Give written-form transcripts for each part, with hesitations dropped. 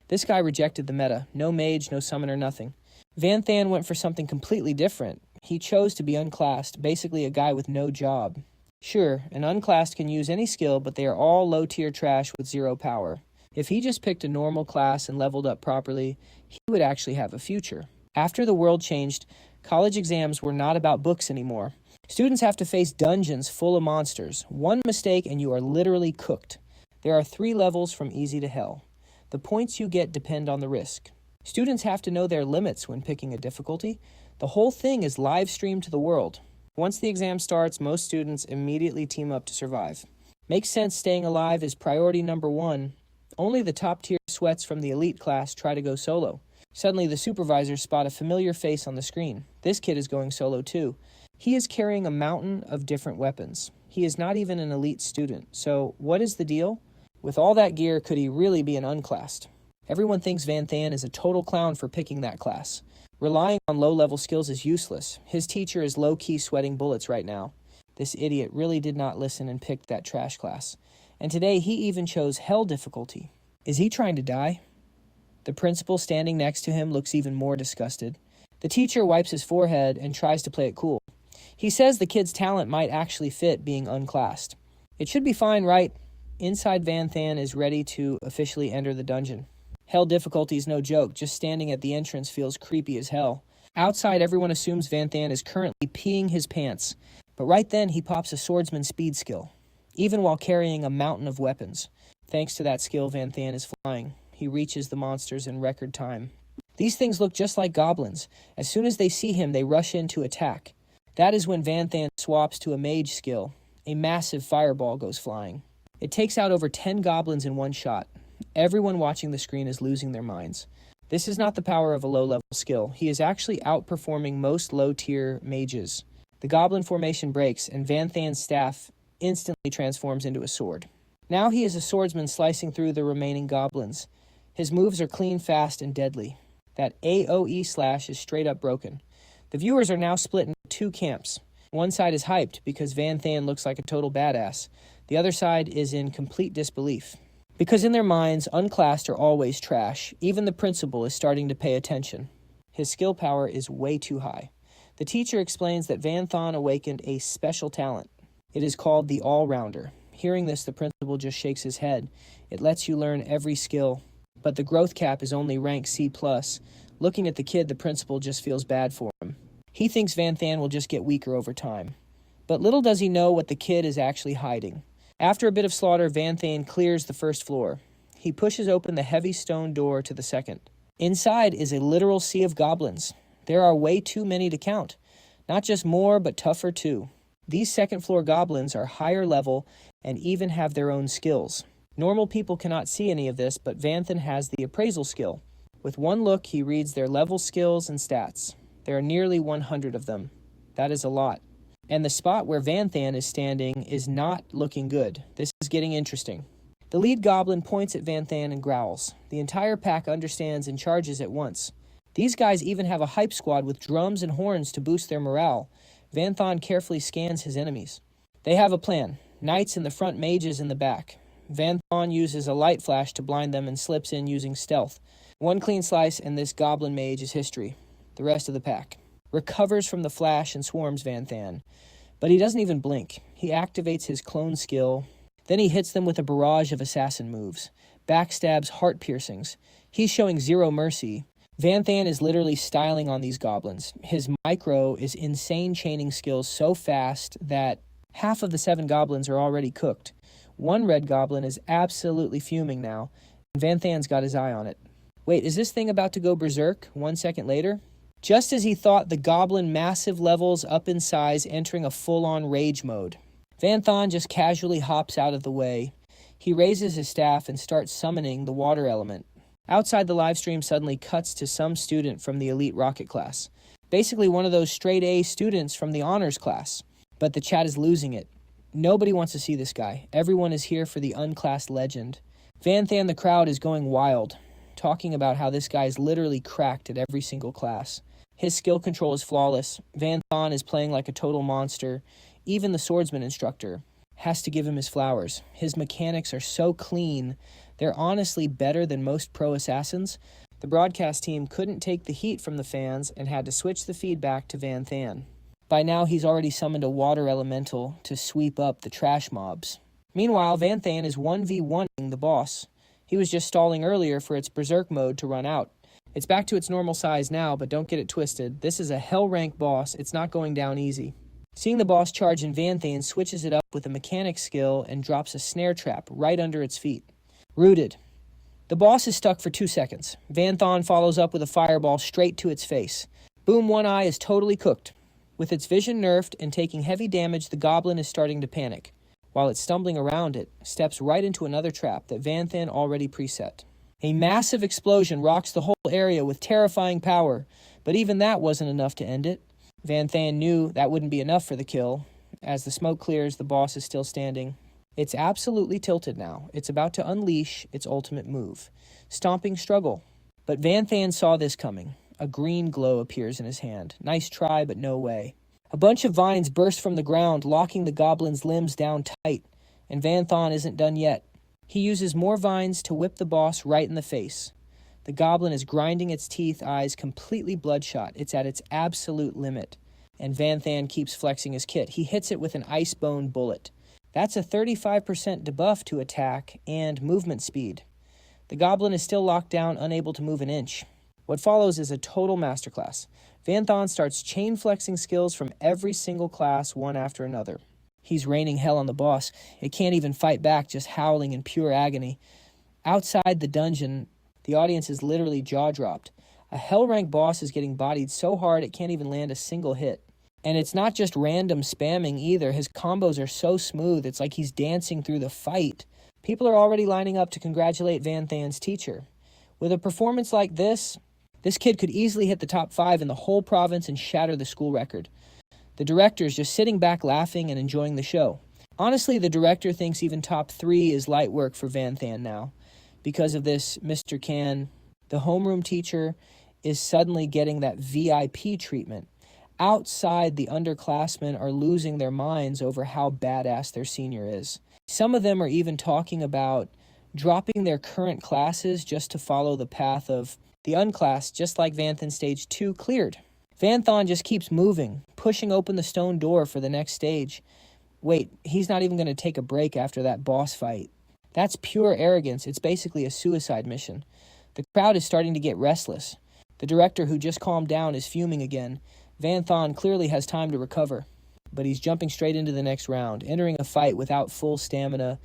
This guy rejected the meta. No mage, no summoner, nothing. Van Than went for something completely different. He chose to be unclassed, basically a guy with no job. Sure, an unclassed can use any skill, but they are all low-tier trash with 0 power. If he just picked a normal class and leveled up properly, he would actually have a future. After the world changed, college exams were not about books anymore. Students have to face dungeons full of monsters. One mistake and you are literally cooked. There are 3 levels from easy to hell. The points you get depend on the risk. Students have to know their limits when picking a difficulty. The whole thing is live streamed to the world. Once the exam starts, most students immediately team up to survive. Makes sense staying alive is priority number 1. Only the top-tier sweats from the elite class try to go solo. Suddenly, the supervisors spot a familiar face on the screen. This kid is going solo too. He is carrying a mountain of different weapons. He is not even an elite student. So, what is the deal? With all that gear, could he really be an unclassed? Everyone thinks Van Than is a total clown for picking that class. Relying on low-level skills is useless. His teacher is low-key sweating bullets right now. This idiot really did not listen and picked that trash class. And today, he even chose hell difficulty. Is he trying to die? The principal standing next to him looks even more disgusted. The teacher wipes his forehead and tries to play it cool. He says the kid's talent might actually fit being unclassed. It should be fine, right? Inside, Van Than is ready to officially enter the dungeon. Hell difficulty is no joke. Just standing at the entrance feels creepy as hell. Outside, everyone assumes Van Than is currently peeing his pants. But right then, he pops a swordsman speed skill, even while carrying a mountain of weapons. Thanks to that skill, Van Than is flying. He reaches the monsters in record time. These things look just like goblins. As soon as they see him, they rush in to attack. That is when Van Than swaps to a mage skill. A massive fireball goes flying. It takes out over 10 goblins in one shot. Everyone watching the screen is losing their minds. This is not the power of a low-level skill. He is actually outperforming most low-tier mages. The goblin formation breaks, and Van Than's staff instantly transforms into a sword. Now he is a swordsman slicing through the remaining goblins. His moves are clean, fast, and deadly. That AoE slash is straight up broken. The viewers are now split into 2 camps. One side is hyped because Van Than looks like a total badass. The other side is in complete disbelief. Because in their minds, unclassed are always trash. Even the principal is starting to pay attention. His skill power is way too high. The teacher explains that Van Than awakened a special talent. It is called the All-Rounder. Hearing this, the principal just shakes his head. It lets you learn every skill, but the growth cap is only rank C+. Looking at the kid, the principal just feels bad for him. He thinks Van Than will just get weaker over time. But little does he know what the kid is actually hiding. After a bit of slaughter, Van Than clears the first floor. He pushes open the heavy stone door to the second. Inside is a literal sea of goblins. There are way too many to count. Not just more, but tougher too. These second-floor goblins are higher level and even have their own skills. Normal people cannot see any of this, but Van Than has the appraisal skill. With one look, he reads their level, skills, and stats. There are nearly 100 of them. That is a lot. And the spot where Van Than is standing is not looking good. This is getting interesting. The lead goblin points at Van Than and growls. The entire pack understands and charges at once. These guys even have a hype squad with drums and horns to boost their morale. Van Than carefully scans his enemies. They have a plan. Knights in the front, mages in the back. Van Than uses a light flash to blind them and slips in using stealth. One clean slice and this goblin mage is history. The rest of the pack recovers from the flash and swarms Van Than. But he doesn't even blink. He activates his clone skill. Then he hits them with a barrage of assassin moves. Backstabs, heart piercings. He's showing zero mercy. Van Than is literally styling on these goblins. His micro is insane chaining skills so fast that half of the 7 goblins are already cooked. One red goblin is absolutely fuming now, and Van Than's got his eye on it. Wait, is this thing about to go berserk 1 second later? Just as he thought, the goblin massive levels up in size, entering a full-on rage mode. Van Than just casually hops out of the way. He raises his staff and starts summoning the water element. Outside, the livestream suddenly cuts to some student from the elite rocket class. Basically one of those straight A students from the honors class. But the chat is losing it. Nobody wants to see this guy. Everyone is here for the unclassed legend. Van Than, the crowd, is going wild, talking about how this guy is literally cracked at every single class. His skill control is flawless. Van Than is playing like a total monster. Even the swordsman instructor has to give him his flowers. His mechanics are so clean They're honestly better than most pro assassins. The broadcast team couldn't take the heat from the fans and had to switch the feedback to Van Than. By now, he's already summoned a water elemental to sweep up the trash mobs. Meanwhile, Van Than is 1v1ing the boss. He was just stalling earlier for its berserk mode to run out. It's back to its normal size now, but don't get it twisted. This is a hell rank boss. It's not going down easy. Seeing the boss charge in, Van Than switches it up with a mechanic skill and drops a snare trap right under its feet. Rooted. The boss is stuck for 2 seconds. Van Than follows up with a fireball straight to its face. Boom, one eye is totally cooked. With its vision nerfed and taking heavy damage, the goblin is starting to panic. While it's stumbling around it, steps right into another trap that Van Than already preset. A massive explosion rocks the whole area with terrifying power, but even that wasn't enough to end it. Van Than knew that wouldn't be enough for the kill. As the smoke clears, the boss is still standing. It's absolutely tilted now. It's about to unleash its ultimate move. Stomping Struggle. But Van Than saw this coming. A green glow appears in his hand. Nice try, but no way. A bunch of vines burst from the ground, locking the goblin's limbs down tight. And Van Than isn't done yet. He uses more vines to whip the boss right in the face. The goblin is grinding its teeth, eyes completely bloodshot. It's at its absolute limit. And Van Than keeps flexing his kit. He hits it with an Icebone bullet. That's a 35% debuff to attack and movement speed. The goblin is still locked down, unable to move an inch. What follows is a total masterclass. Van Than starts chain flexing skills from every single class, one after another. He's raining hell on the boss. It can't even fight back, just howling in pure agony. Outside the dungeon, the audience is literally jaw-dropped. A hell-rank boss is getting bodied so hard it can't even land a single hit. And it's not just random spamming either. His combos are so smooth, it's like he's dancing through the fight. People are already lining up to congratulate Van Than's teacher. With a performance like this kid could easily hit the top 5 in the whole province and shatter the school record. The director's just sitting back laughing and enjoying the show. Honestly, the director thinks even top 3 is light work for Van Than now. Because of this, Mr. Can, the homeroom teacher, is suddenly getting that VIP treatment. Outside, the underclassmen are losing their minds over how badass their senior is. Some of them are even talking about dropping their current classes just to follow the path of the Unclassed, just like Van Than Stage 2 cleared. Van Than just keeps moving, pushing open the stone door for the next stage. Wait, he's not even going to take a break after that boss fight. That's pure arrogance. It's basically a suicide mission. The crowd is starting to get restless. The director, who just calmed down, is fuming again. Van Than clearly has time to recover, but he's jumping straight into the next round. Entering a fight without full stamina,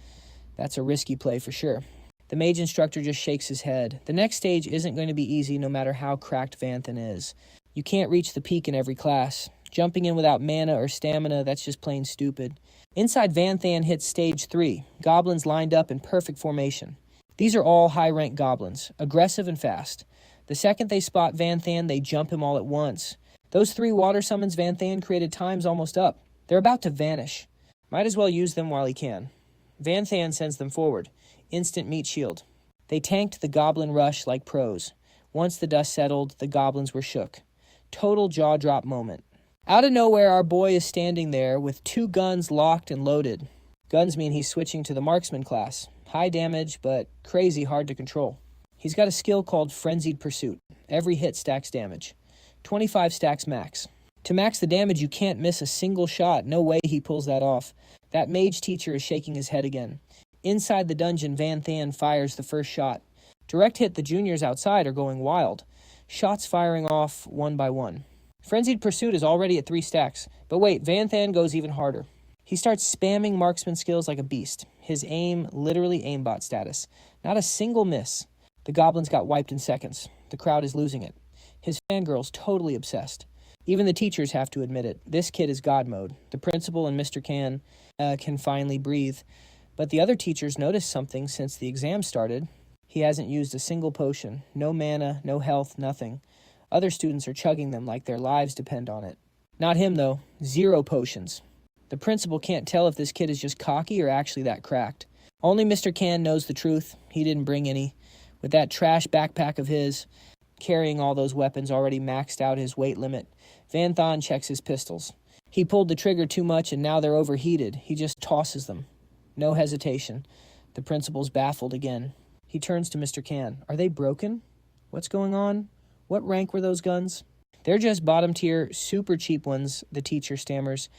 that's a risky play for sure. The mage instructor just shakes his head. The next stage isn't going to be easy no matter how cracked Van Than is. You can't reach the peak in every class. Jumping in without mana or stamina, that's just plain stupid. Inside, Van Than hits stage 3. Goblins lined up in perfect formation. These are all high-rank goblins, aggressive and fast. The second they spot Van Than, they jump him all at once. Those 3 water summons Van Than created time's almost up. They're about to vanish. Might as well use them while he can. Van Than sends them forward. Instant meat shield. They tanked the goblin rush like pros. Once the dust settled, the goblins were shook. Total jaw-drop moment. Out of nowhere, our boy is standing there with 2 guns locked and loaded. Guns mean he's switching to the Marksman class. High damage, but crazy hard to control. He's got a skill called Frenzied Pursuit. Every hit stacks damage. 25 stacks max. To max the damage, you can't miss a single shot. No way he pulls that off. That mage teacher is shaking his head again. Inside the dungeon, Van Than fires the first shot. Direct hit, the juniors outside are going wild. Shots firing off one by one. Frenzied Pursuit is already at 3 stacks. But wait, Van Than goes even harder. He starts spamming marksman skills like a beast. His aim, literally aimbot status. Not a single miss. The goblins got wiped in seconds. The crowd is losing it. His fangirl's totally obsessed. Even the teachers have to admit it. This kid is God mode. The principal and Mr. Can finally breathe. But the other teachers noticed something since the exam started. He hasn't used a single potion. No mana, no health, nothing. Other students are chugging them like their lives depend on it. Not him, though. 0 potions. The principal can't tell if this kid is just cocky or actually that cracked. Only Mr. Can knows the truth. He didn't bring any. With that trash backpack of his, carrying all those weapons already maxed out his weight limit, Van Than checks his pistols. He pulled the trigger too much and now they're overheated. He just tosses them. No hesitation. The principal's baffled again. He turns to Mr. Can. Are they broken? What's going on? What rank were those guns? They're just bottom tier, super cheap ones, the teacher stammers.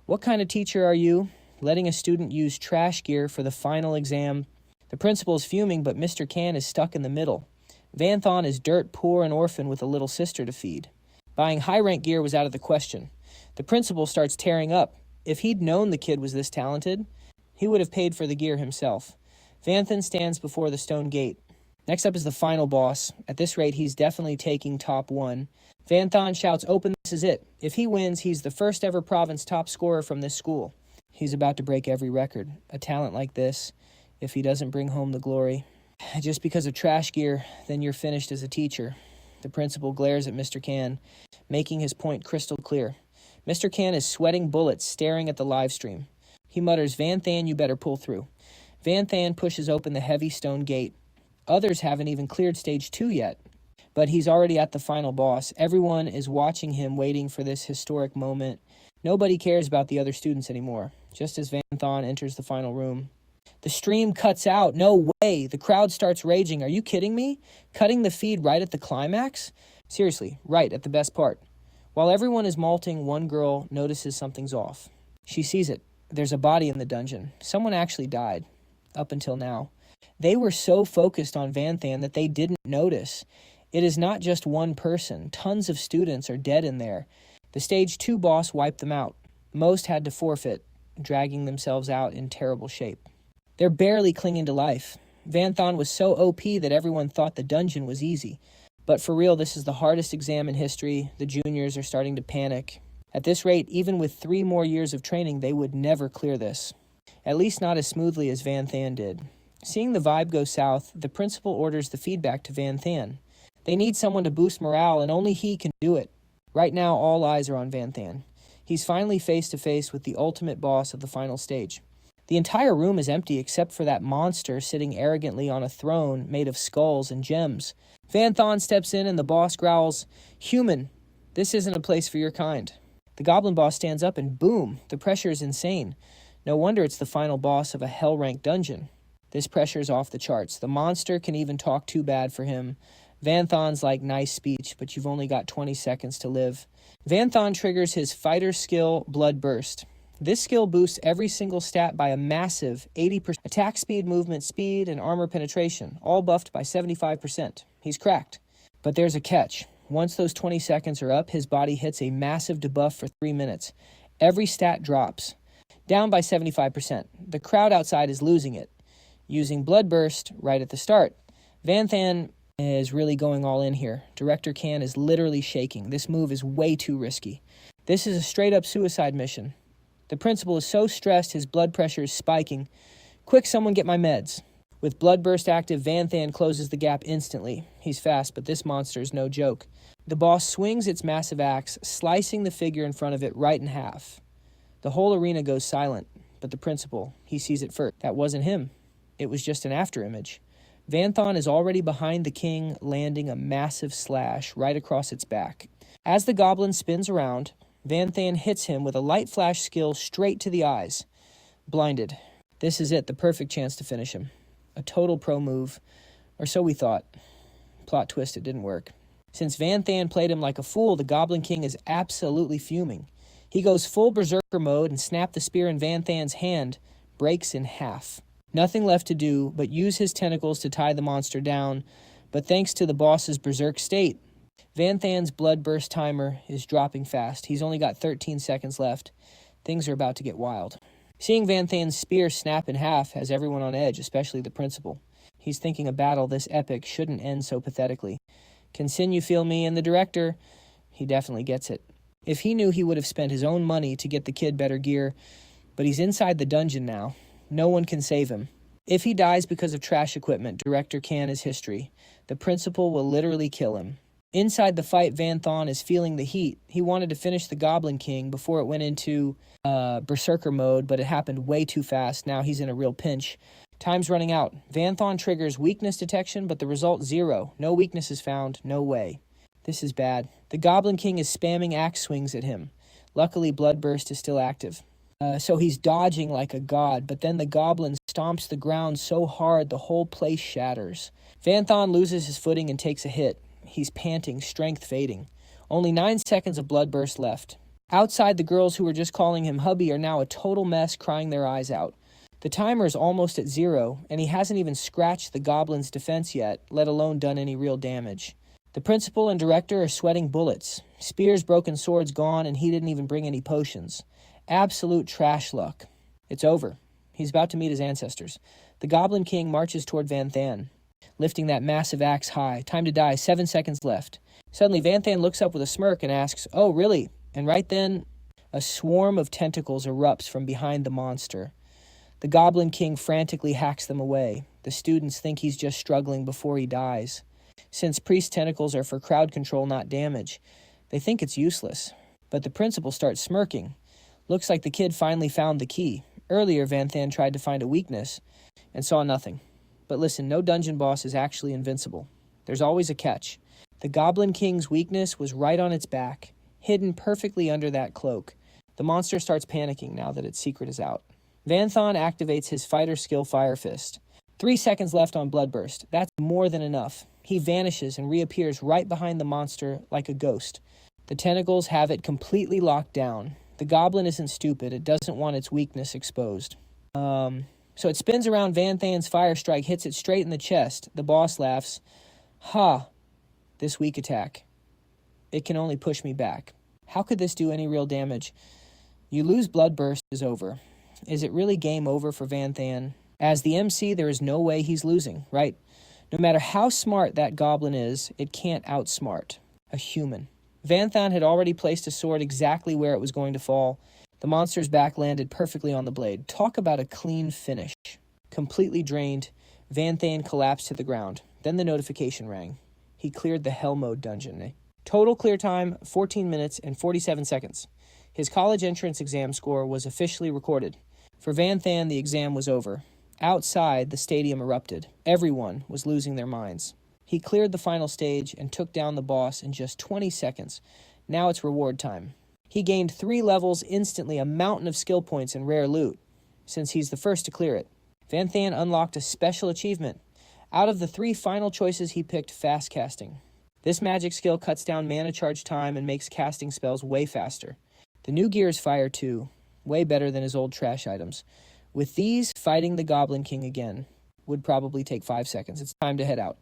What kind of teacher are you? Letting a student use trash gear for the final exam. The principal is fuming, but Mr. Can is stuck in the middle. Van Thon is dirt poor and orphan with a little sister to feed. Buying high-rank gear was out of the question. The principal starts tearing up. If he'd known the kid was this talented, he would have paid for the gear himself. Van Thon stands before the stone gate. Next up is the final boss. At this rate, he's definitely taking top one. Van Thon shouts, "Open, this is it." If he wins, he's the first ever province top scorer from this school. He's about to break every record. A talent like this, if he doesn't bring home the glory. Just because of trash gear, then you're finished as a teacher. The principal glares at Mr. Can, making his point crystal clear. Mr. Can is sweating bullets, staring at the live stream. He mutters, "Van Thon, you better pull through." Van Thon pushes open the heavy stone gate. Others haven't even cleared stage 2 yet, but he's already at the final boss. Everyone is watching him, waiting for this historic moment. Nobody cares about the other students anymore, just as Van Thon enters the final room. The stream cuts out. No way. The crowd starts raging. Are you kidding me? Cutting the feed right at the climax? Seriously, right at the best part. While everyone is malting, one girl notices something's off. She sees it. There's a body in the dungeon. Someone actually died. Up until now. They were so focused on Van Thon that they didn't notice. It is not just one person. Tons of students are dead in there. The stage 2 boss wiped them out. Most had to forfeit, dragging themselves out in terrible shape. They're barely clinging to life. Van Thon was so OP that everyone thought the dungeon was easy. But for real, this is the hardest exam in history. The juniors are starting to panic. At this rate, even with 3 more years of training, they would never clear this. At least not as smoothly as Van Thon did. Seeing the vibe go south, the principal orders the feedback to Van Thon. They need someone to boost morale, and only he can do it. Right now, all eyes are on Van Thon. He's finally face to face with the ultimate boss of the final stage. The entire room is empty except for that monster sitting arrogantly on a throne made of skulls and gems. Van Thon steps in and the boss growls, "Human, this isn't a place for your kind." The goblin boss stands up and boom, the pressure is insane. No wonder it's the final boss of a hell-ranked dungeon. This pressure is off the charts. The monster can even talk too bad for him. Van Thon's like, "Nice speech, but you've only got 20 seconds to live." Van Thon triggers his fighter skill, Blood Burst. This skill boosts every single stat by a massive 80%. Attack speed, movement speed, and armor penetration, all buffed by 75%. He's cracked. But there's a catch. Once those 20 seconds are up, his body hits a massive debuff for 3 minutes. Every stat drops. Down by 75%. The crowd outside is losing it. Using Blood Burst right at the start. Van Thon is really going all in here. Director Can is literally shaking. This move is way too risky. This is a straight-up suicide mission. The principal is so stressed his blood pressure is spiking. "Quick, someone get my meds." With Blood Burst active, Van Thon closes the gap instantly. He's fast, but this monster is no joke. The boss swings its massive axe, slicing the figure in front of it right in half. The whole arena goes silent, but the principal, he sees it first. That wasn't him. It was just an afterimage. Van Thon is already behind the king, landing a massive slash right across its back. As the goblin spins around, Van Thon hits him with a light flash skill straight to the eyes. Blinded. This is it, the perfect chance to finish him. A total pro move, or so we thought. Plot twist, it didn't work. Since Van Thon played him like a fool, the Goblin King is absolutely fuming. He goes full berserker mode and snaps the spear in Van Thon's hand, breaks in half. Nothing left to do but use his tentacles to tie the monster down, but thanks to the boss's berserk state, Van Thon's blood burst timer is dropping fast. He's only got 13 seconds left. Things are about to get wild. Seeing Van Thon's spear snap in half has everyone on edge, especially the principal. He's thinking a battle this epic shouldn't end so pathetically. Can you feel me? And the director, he definitely gets it. If he knew, he would have spent his own money to get the kid better gear, but he's inside the dungeon now. No one can save him. If he dies because of trash equipment, Director Can is history. The principal will literally kill him. Inside the fight, Van Thon is feeling the heat. He wanted to finish the Goblin King before it went into berserker mode, but it happened way too fast. Now he's in a real pinch. Time's running out. Van Thon triggers weakness detection, but the result 0. No weakness is found. No way. This is bad. The Goblin King is spamming axe swings at him. Luckily, Blood Burst is still active. So he's dodging like a god, but then the goblin stomps the ground so hard the whole place shatters. Vanthon loses his footing and takes a hit. He's panting, strength fading. Only 9 seconds of bloodburst left. Outside, the girls who were just calling him hubby are now a total mess, crying their eyes out. The timer is almost at 0, and he hasn't even scratched the goblin's defense yet, let alone done any real damage. The principal and director are sweating bullets. Spears, broken swords gone, and he didn't even bring any potions. Absolute trash luck. It's over. He's about to meet his ancestors. The Goblin King marches toward Vanthan, lifting that massive axe high. Time to die, 7 seconds left. Suddenly, Vanthan looks up with a smirk and asks, "Oh, really?" And right then, a swarm of tentacles erupts from behind the monster. The Goblin King frantically hacks them away. The students think he's just struggling before he dies. Since priest tentacles are for crowd control, not damage, they think it's useless. But the principal starts smirking. Looks like the kid finally found the key. Earlier, Vanthan tried to find a weakness and saw nothing. But listen, no dungeon boss is actually invincible. There's always a catch. The Goblin King's weakness was right on its back, hidden perfectly under that cloak. The monster starts panicking now that its secret is out. Vanthon activates his fighter skill Fire Fist. 3 seconds left on Bloodburst. That's more than enough. He vanishes and reappears right behind the monster like a ghost. The tentacles have it completely locked down. The goblin isn't stupid. It doesn't want its weakness exposed. So it spins around Vanthan's fire strike, hits it straight in the chest. The boss laughs. Ha! This weak attack. It can only push me back. How could this do any real damage? You lose Bloodburst is over. Is it really game over for Vanthan? As the MC, there is no way he's losing, right? No matter how smart that goblin is, it can't outsmart a human. Vanthan had already placed a sword exactly where it was going to fall. The monster's back landed perfectly on the blade. Talk about a clean finish. Completely drained, Vanthan collapsed to the ground. Then the notification rang. He cleared the Hell Mode dungeon. Total clear time, 14 minutes and 47 seconds. His college entrance exam score was officially recorded. For Vanthan, the exam was over. Outside, the stadium erupted. Everyone was losing their minds. He cleared the final stage and took down the boss in just 20 seconds. Now it's reward time. He gained 3 levels instantly, a mountain of skill points and rare loot, since he's the first to clear it. Vanthan unlocked a special achievement. Out of the 3 final choices, he picked fast casting. This magic skill cuts down mana charge time and makes casting spells way faster. The new gear is fire too, way better than his old trash items. With these, fighting the Goblin King again would probably take 5 seconds. It's time to head out.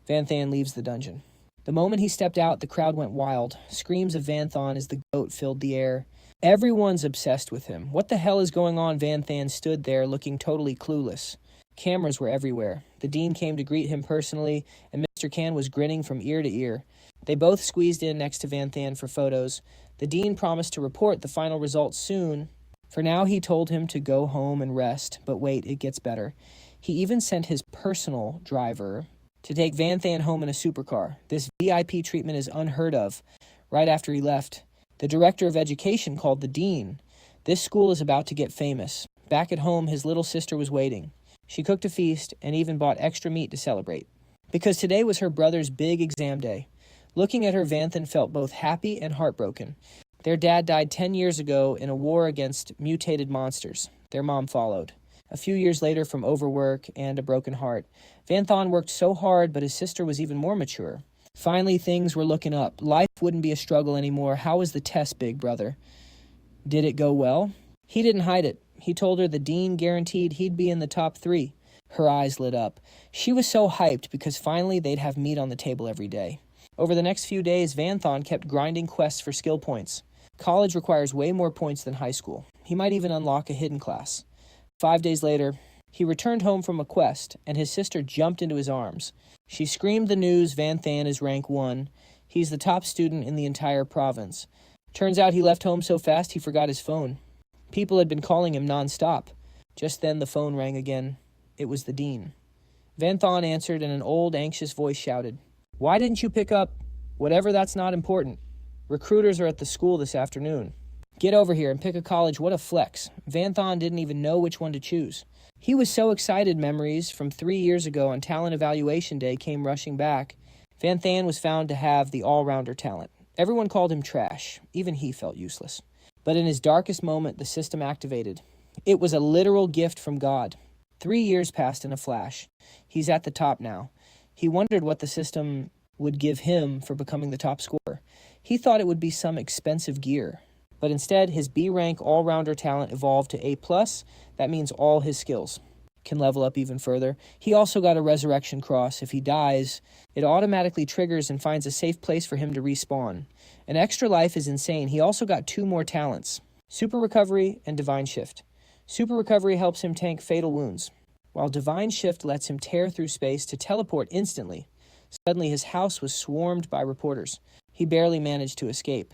Vanthan leaves the dungeon. The moment he stepped out, the crowd went wild. Screams of Vanthon as the goat filled the air. Everyone's obsessed with him. What the hell is going on? Vanthan stood there looking totally clueless. Cameras were everywhere. The dean came to greet him personally, and Mr. Can was grinning from ear to ear. They both squeezed in next to Vanthan for photos. The dean promised to report the final results soon. For now, he told him to go home and rest, but wait, it gets better. He even sent his personal driver to take Vanthan home in a supercar. This VIP treatment is unheard of. Right after he left, the director of education called the dean. This school is about to get famous. Back at home, his little sister was waiting. She cooked a feast and even bought extra meat to celebrate. Because today was her brother's big exam day. Looking at her, Vanthan felt both happy and heartbroken. Their dad died 10 years ago in a war against mutated monsters. Their mom followed. A few years later from overwork and a broken heart. Vanthon worked so hard, but his sister was even more mature. Finally, things were looking up. Life wouldn't be a struggle anymore. How was the test, big brother? Did it go well? He didn't hide it. He told her the dean guaranteed he'd be in the top 3. Her eyes lit up. She was so hyped because finally they'd have meat on the table every day. Over the next few days, Vanthon kept grinding quests for skill points. College requires way more points than high school. He might even unlock a hidden class. 5 days later, he returned home from a quest, and his sister jumped into his arms. She screamed the news. Vanthan is rank 1. He's the top student in the entire province. Turns out he left home so fast he forgot his phone. People had been calling him nonstop. Just then the phone rang again. It was the dean. Vanthon answered, and an old, anxious voice shouted, "Why didn't you pick up? Whatever, that's not important. Recruiters are at the school this afternoon. Get over here and pick a college. What a flex." Vanthon didn't even know which one to choose. He was so excited memories from 3 years ago on talent evaluation day came rushing back. Vanthan was found to have the all-rounder talent. Everyone called him trash. Even he felt useless. But in his darkest moment, the system activated. It was a literal gift from God. 3 years passed in a flash. He's at the top now. He wondered what the system would give him for becoming the top scorer. He thought it would be some expensive gear. But instead, his B-rank all-rounder talent evolved to A+. That means all his skills can level up even further. He also got a resurrection cross. If he dies, it automatically triggers and finds a safe place for him to respawn. An extra life is insane. He also got 2 more talents, Super Recovery and Divine Shift. Super Recovery helps him tank fatal wounds, while Divine Shift lets him tear through space to teleport instantly. Suddenly, his house was swarmed by reporters. He barely managed to escape.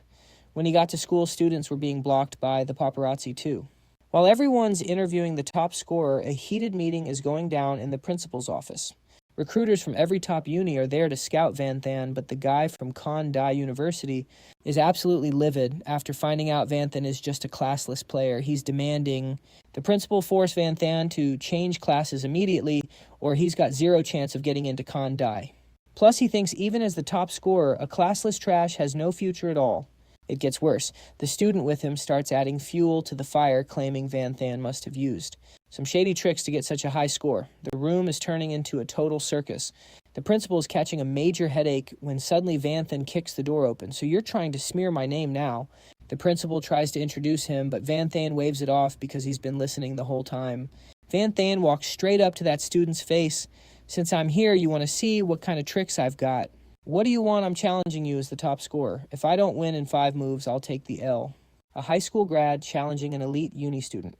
When he got to school, students were being blocked by the paparazzi too. While everyone's interviewing the top scorer, a heated meeting is going down in the principal's office. Recruiters from every top uni are there to scout Vanthan, but the guy from Kondai University is absolutely livid after finding out Vanthan is just a classless player. He's demanding the principal force Vanthan to change classes immediately, or he's got 0 chance of getting into Kondai. Plus, he thinks even as the top scorer, a classless trash has no future at all. It gets worse. The student with him starts adding fuel to the fire, claiming Vanthan must have used some shady tricks to get such a high score. The room is turning into a total circus. The principal is catching a major headache when suddenly Vanthan kicks the door open. So you're trying to smear my name now. The principal tries to introduce him, but Vanthan waves it off because he's been listening the whole time. Vanthan walks straight up to that student's face. Since I'm here, you want to see what kind of tricks I've got. What do you want? I'm challenging you as the top scorer. If I don't win in 5 moves, I'll take the L. A high school grad challenging an elite uni student.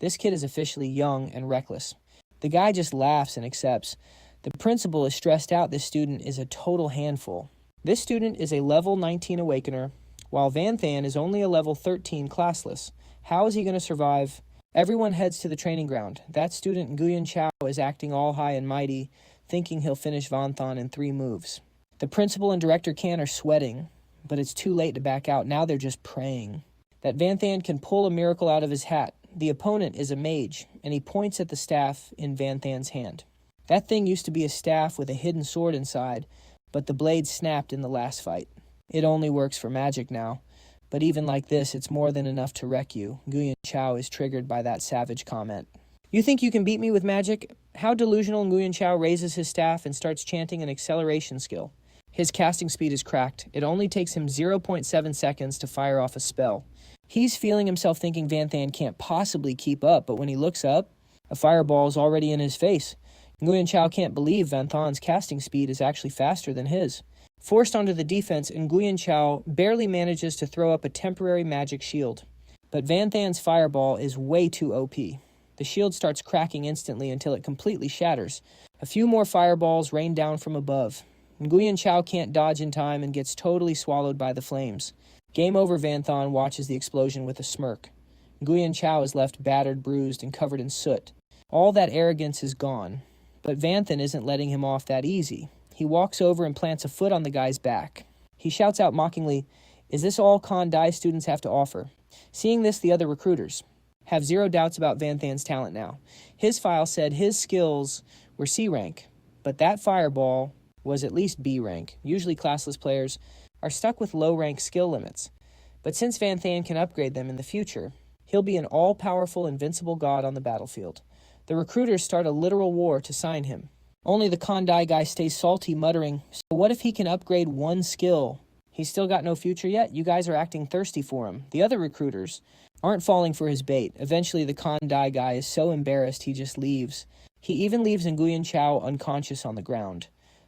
This kid is officially young and reckless. The guy just laughs and accepts. The principal is stressed out this student is a total handful. This student is a level 19 awakener, while Vanthan is only a level 13 classless. How is he going to survive? Everyone heads to the training ground. That student, Nguyen Chao, is acting all high and mighty, thinking he'll finish Vanthan in 3 moves. The principal and director Kan are sweating, but it's too late to back out. Now they're just praying that Vanthan can pull a miracle out of his hat. The opponent is a mage, and he points at the staff in Vanthan's hand. That thing used to be a staff with a hidden sword inside, but the blade snapped in the last fight. It only works for magic now, but even like this, it's more than enough to wreck you. Nguyen Chao is triggered by that savage comment. You think you can beat me with magic? How delusional. Nguyen Chao raises his staff and starts chanting an acceleration skill. His casting speed is cracked. It only takes him 0.7 seconds to fire off a spell. He's feeling himself thinking Vanthan can't possibly keep up, but when he looks up, a fireball is already in his face. Nguyen Chao can't believe Vanthan's casting speed is actually faster than his. Forced onto the defense, Nguyen Chao barely manages to throw up a temporary magic shield. But Vanthan's fireball is way too OP. The shield starts cracking instantly until it completely shatters. A few more fireballs rain down from above. Nguyen Chao can't dodge in time and gets totally swallowed by the flames. Game over. Vanthan watches the explosion with a smirk. Nguyen Chao is left battered, bruised, and covered in soot. All that arrogance is gone. But Vanthan isn't letting him off that easy. He walks over and plants a foot on the guy's back. He shouts out mockingly, "Is this all Kondai students have to offer?" Seeing this, the other recruiters have 0 doubts about Vanthan's talent now. His file said his skills were C rank, but that fireball was at least B rank. Usually classless players are stuck with low rank skill limits. But since Vanthan can upgrade them in the future, he'll be an all-powerful, invincible god on the battlefield. The recruiters start a literal war to sign him. Only the Kondai guy stays salty, muttering, "So what if he can upgrade 1 skill? He's still got no future yet? You guys are acting thirsty for him." The other recruiters aren't falling for his bait. Eventually, the Kondai guy is so embarrassed he just leaves. He even leaves Nguyen Chao unconscious on the ground.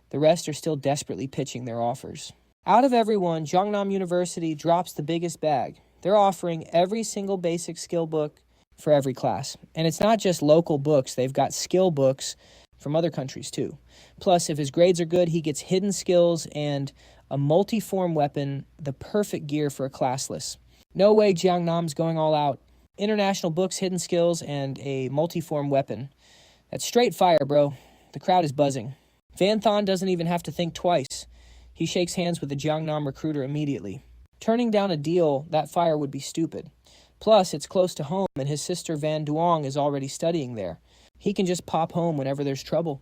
The rest are still desperately pitching their offers. Out of everyone, Jeonnam University drops the biggest bag. They're offering every single basic skill book for every class. And it's not just local books. They've got skill books from other countries too. Plus, if his grades are good, he gets hidden skills and a multi-form weapon, the perfect gear for a classless. No way Jeonnam's going all out. International books, hidden skills, and a multi-form weapon. That's straight fire, bro. The crowd is buzzing. Vanthan doesn't even have to think twice. He shakes hands with the Jeonnam recruiter immediately. Turning down a deal that fire would be stupid. Plus, it's close to home, and his sister Van Duong is already studying there. He can just pop home whenever there's trouble.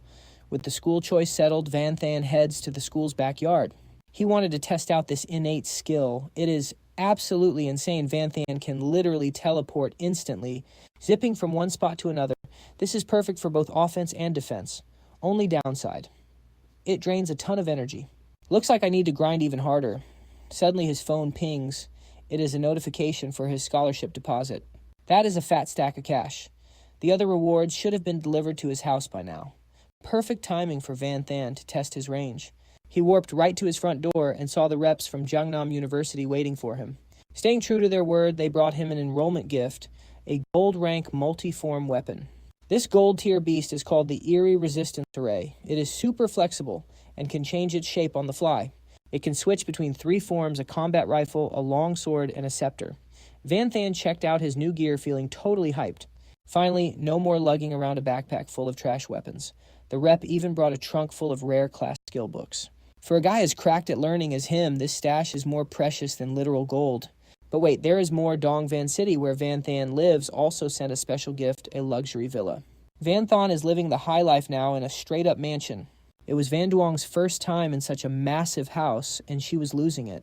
With the school choice settled, Vanthan heads to the school's backyard. He wanted to test out this innate skill. It is absolutely insane. Van Than can literally teleport instantly, zipping from one spot to another. This is perfect for both offense and defense. Only downside: it drains a ton of energy. Looks like I need to grind even harder. Suddenly his phone pings. It is a notification for his scholarship deposit. That is a fat stack of cash. The other rewards should have been delivered to his house by now. Perfect timing for Van Than to test his range. He warped right to his front door and saw the reps from Jeonnam University waiting for him. Staying true to their word, they brought him an enrollment gift, a gold rank multi-form weapon. This gold tier beast is called the Eerie Resistance Array. It is super flexible and can change its shape on the fly. It can switch between 3 forms: a combat rifle, a long sword, and a scepter. Van Than checked out his new gear feeling totally hyped. Finally, no more lugging around a backpack full of trash weapons. The rep even brought a trunk full of rare class skill books. For a guy as cracked at learning as him, this stash is more precious than literal gold. But wait, there is more. Dongvan City, where Van Than lives, also sent a special gift, a luxury villa. Van Than is living the high life now in a straight-up mansion. It was Van Duong's first time in such a massive house, and she was losing it.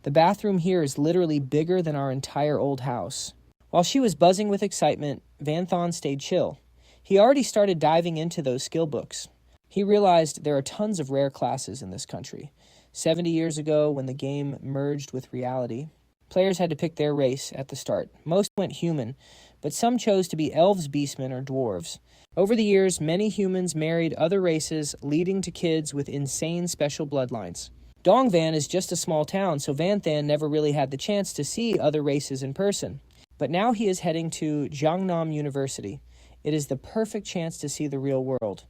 The bathroom here is literally bigger than our entire old house. While she was buzzing with excitement, Van Than stayed chill. He already started diving into those skill books. He realized there are tons of rare classes in this country. 70 years ago, when the game merged with reality, players had to pick their race at the start. Most went human, but some chose to be elves, beastmen, or dwarves. Over the years, many humans married other races, leading to kids with insane special bloodlines. Dongvan is just a small town, so Van Than never really had the chance to see other races in person. But now he is heading to Jeonnam University. It is the perfect chance to see the real world.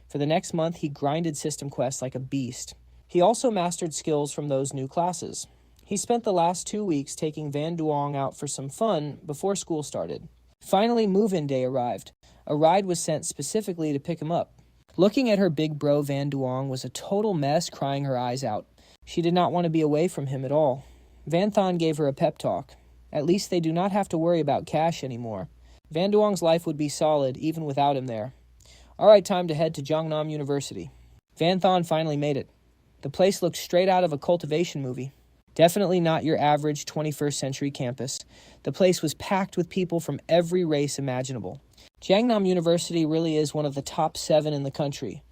For the next month, he grinded system quests like a beast. He also mastered skills from those new classes. He spent the last 2 weeks taking Van Duong out for some fun before school started. Finally, move-in day arrived. A ride was sent specifically to pick him up. Looking at her big bro Van Duong was a total mess, crying her eyes out. She did not want to be away from him at all. Van Than gave her a pep talk. At least they do not have to worry about cash anymore. Van Duong's life would be solid even without him there. All right, time to head to Jeonnam University. Van Than finally made it. The place looked straight out of a cultivation movie. Definitely not your average 21st century campus. The place was packed with people from every race imaginable. Jeonnam University really is one of the top 7 in the country.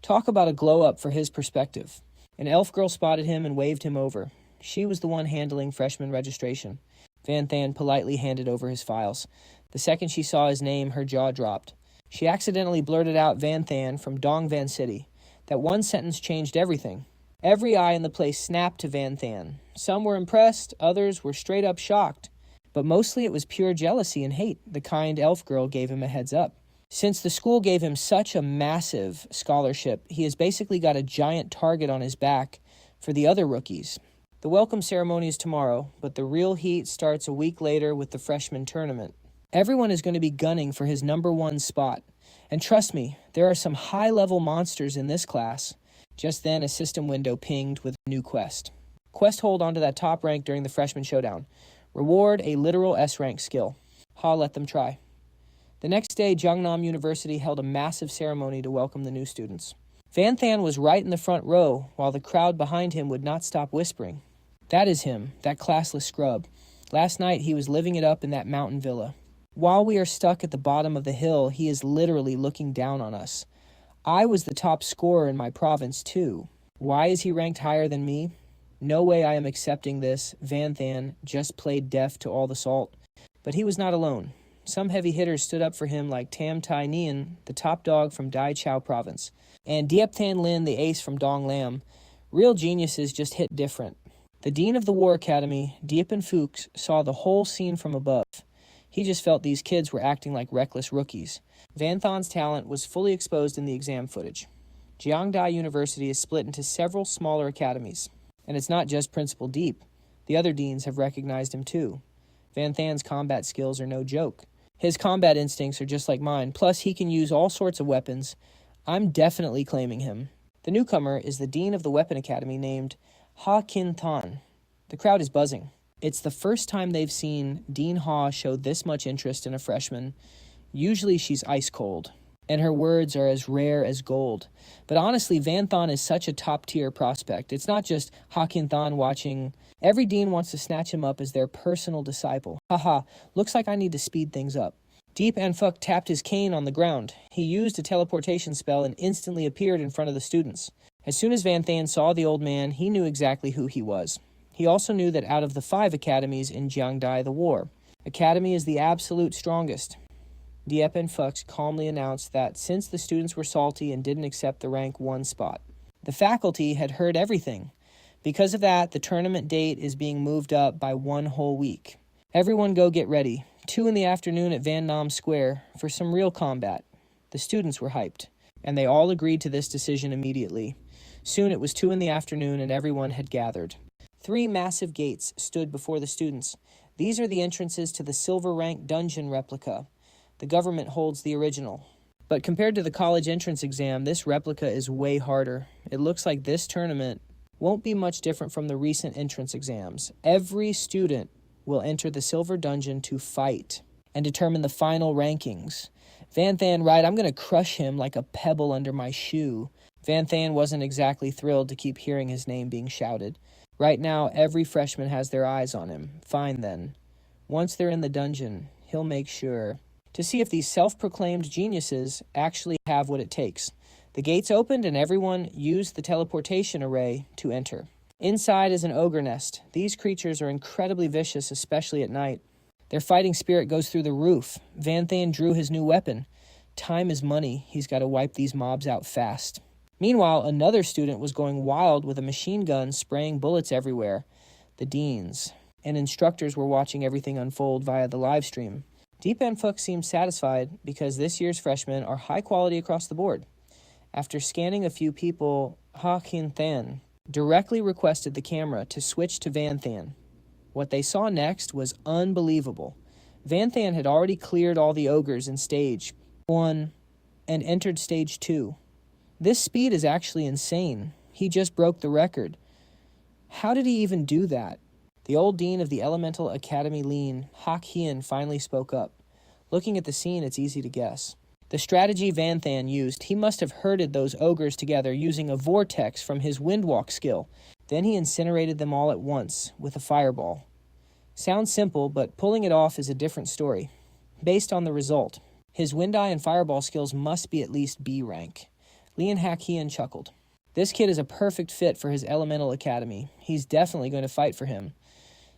Talk about a glow up for his perspective. An elf girl spotted him and waved him over. She was the one handling freshman registration. Van Than politely handed over his files. The second she saw his name, her jaw dropped. She accidentally blurted out Van Than from Dongvan City. That one sentence changed everything. Every eye in the place snapped to Van Than. Some were impressed, others were straight up shocked. But mostly it was pure jealousy and hate. The kind elf girl gave him a heads up. Since the school gave him such a massive scholarship, he has basically got a giant target on his back for the other rookies. The welcome ceremony is tomorrow, but the real heat starts a week later with the freshman tournament. Everyone is going to be gunning for his number 1 spot. And trust me, there are some high-level monsters in this class. Just then, a system window pinged with a new quest. Quest hold onto that top rank during the freshman showdown. Reward a literal S-rank skill. Ha, let them try. The next day, Jeonnam University held a massive ceremony to welcome the new students. Van Than was right in the front row, while the crowd behind him would not stop whispering. That is him, that classless scrub. Last night, he was living it up in that mountain villa. While we are stuck at the bottom of the hill, he is literally looking down on us. I was the top scorer in my province, too. Why is he ranked higher than me? No way I am accepting this. Van Than just played deaf to all the salt. But he was not alone. Some heavy hitters stood up for him like Tam Tai Nien, the top dog from Dai Chao province, and Diep Than Lin, the ace from Dong Lam. Real geniuses just hit different. The dean of the War Academy, Diepen Fuchs, saw the whole scene from above. He just felt these kids were acting like reckless rookies. Van Than's talent was fully exposed in the exam footage. Jiangdai University is split into several smaller academies. And it's not just Principal Deep. The other deans have recognized him too. Van Than's combat skills are no joke. His combat instincts are just like mine, plus he can use all sorts of weapons. I'm definitely claiming him. The newcomer is the dean of the Weapon Academy named Ha Kin Tan. The crowd is buzzing. It's the first time they've seen Dean Ha show this much interest in a freshman. Usually she's ice cold. and her words are as rare as gold. But honestly, Van Thon is such a top-tier prospect. It's not just Hakin Thon watching. Every dean wants to snatch him up as their personal disciple. Haha, looks like I need to speed things up. Deep Anfuk tapped his cane on the ground. He used a teleportation spell and instantly appeared in front of the students. As soon as Van Than saw the old man, he knew exactly who he was. He also knew that out of the 5 academies in Jiangdai the war, Academy is the absolute strongest. Diep and Fux calmly announced that since the students were salty and didn't accept the rank 1 spot, the faculty had heard everything. Because of that, the tournament date is being moved up by 1 whole week. Everyone go get ready. 2 in the afternoon at Van Nam Square for some real combat. The students were hyped, and they all agreed to this decision immediately. Soon it was 2 in the afternoon and everyone had gathered. 3 massive gates stood before the students. These are the entrances to the silver rank dungeon replica. The government holds the original. But compared to the college entrance exam, this replica is way harder. It looks like this tournament won't be much different from the recent entrance exams. Every student will enter the silver dungeon to fight and determine the final rankings. Van Than, right, I'm going to crush him like a pebble under my shoe. Van Than wasn't exactly thrilled to keep hearing his name being shouted. Right now, every freshman has their eyes on him. Fine then. Once they're in the dungeon, he'll make sure to see if these self-proclaimed geniuses actually have what it takes. The gates opened and everyone used the teleportation array to enter. Inside is an ogre nest. These creatures are incredibly vicious, especially at night. Their fighting spirit goes through the roof. Van Than drew his new weapon. Time is money. He's got to wipe these mobs out fast. Meanwhile, another student was going wild with a machine gun, spraying bullets everywhere. The deans and instructors were watching everything unfold via the live stream. Deep Anfuk seemed satisfied because this year's freshmen are high quality across the board. After scanning a few people, Ha Kin Than directly requested the camera to switch to Van Than. What they saw next was unbelievable. Van Than had already cleared all the ogres in stage 1 and entered stage 2. This speed is actually insane. He just broke the record. How did he even do that? The old dean of the Elemental Academy Lean, Hak Hien, finally spoke up. Looking at the scene, it's easy to guess. The strategy Van Than used, he must have herded those ogres together using a vortex from his windwalk skill. Then he incinerated them all at once with a fireball. Sounds simple, but pulling it off is a different story. Based on the result, his wind eye and fireball skills must be at least B rank. Lian Hak Hien chuckled. This kid is a perfect fit for his Elemental Academy. He's definitely going to fight for him.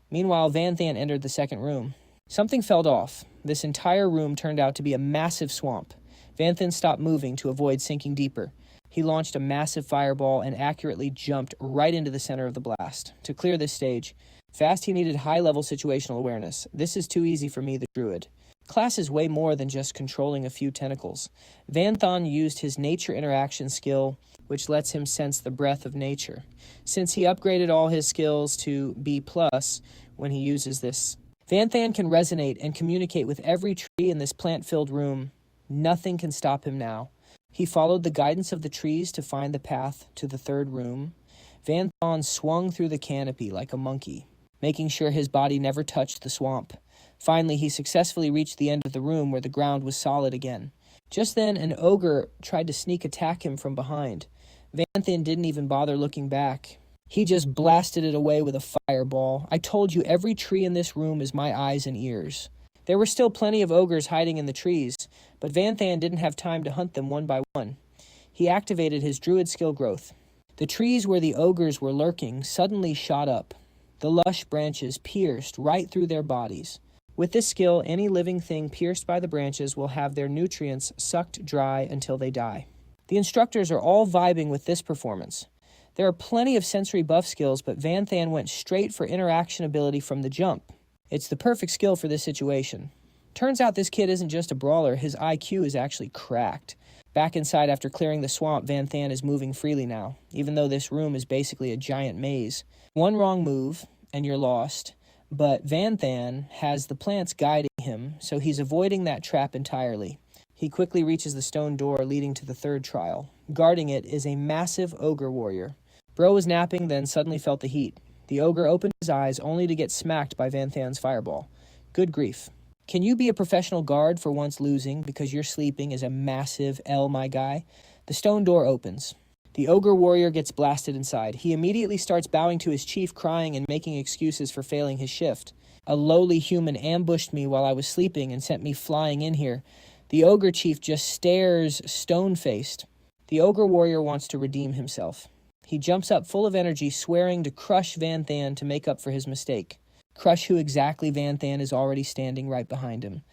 Meanwhile, Van Than entered the second room. Something fell off. This entire room turned out to be a massive swamp. Van Than stopped moving to avoid sinking deeper. He launched a massive fireball and accurately jumped right into the center of the blast. To clear this stage, fast he needed high-level situational awareness. This is too easy for me, the druid. Class is way more than just controlling a few tentacles. Van Than used his nature interaction skill, which lets him sense the breath of nature. Since he upgraded all his skills to B+, when he uses this, Van Than can resonate and communicate with every tree in this plant-filled room. Nothing can stop him now. He followed the guidance of the trees to find the path to the third room. Van Than swung through the canopy like a monkey, making sure his body never touched the swamp. Finally, he successfully reached the end of the room where the ground was solid again. Just then, an ogre tried to sneak attack him from behind. Van Than didn't even bother looking back. He just blasted it away with a fireball. I told you, every tree in this room is my eyes and ears. There were still plenty of ogres hiding in the trees, but Van Than didn't have time to hunt them one by one. He activated his druid skill growth. The trees where the ogres were lurking suddenly shot up. The lush branches pierced right through their bodies. With this skill, any living thing pierced by the branches will have their nutrients sucked dry until they die. The instructors are all vibing with this performance. There are plenty of sensory buff skills, but Van Than went straight for interaction ability from the jump. It's the perfect skill for this situation. Turns out this kid isn't just a brawler, his IQ is actually cracked. Back inside after clearing the swamp, Van Than is moving freely now, even though this room is basically a giant maze. One wrong move, and you're lost. But Van Than has the plants guiding him, so he's avoiding that trap entirely. He quickly reaches the stone door leading to the third trial. Guarding it is a massive ogre warrior. Bro was napping, then suddenly felt the heat. The ogre opened his eyes only to get smacked by Van Than's fireball. Good grief. Can you be a professional guard for once losing because you're sleeping is a massive L, my guy? The stone door opens. The ogre warrior gets blasted inside. He immediately starts bowing to his chief, crying and making excuses for failing his shift. A lowly human ambushed me while I was sleeping and sent me flying in here. The ogre chief just stares stone-faced. The ogre warrior wants to redeem himself. He jumps up full of energy, swearing to crush Vanthan to make up for his mistake. Crush who exactly Vanthan is already standing right behind him.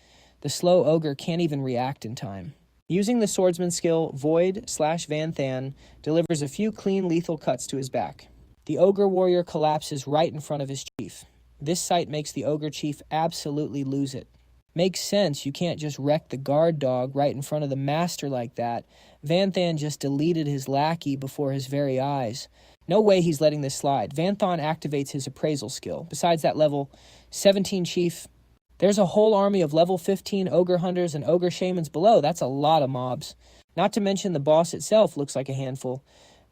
The slow ogre can't even react in time. Using the swordsman skill, Void/Vanthan delivers a few clean lethal cuts to his back. The ogre warrior collapses right in front of his chief. This sight makes the ogre chief absolutely lose it. Makes sense, you can't just wreck the guard dog right in front of the master like that. Vanthan just deleted his lackey before his very eyes. No way he's letting this slide. Vanthan activates his appraisal skill. Besides that level 17 chief, there's a whole army of level 15 ogre hunters and ogre shamans below. That's a lot of mobs. Not to mention the boss itself looks like a handful.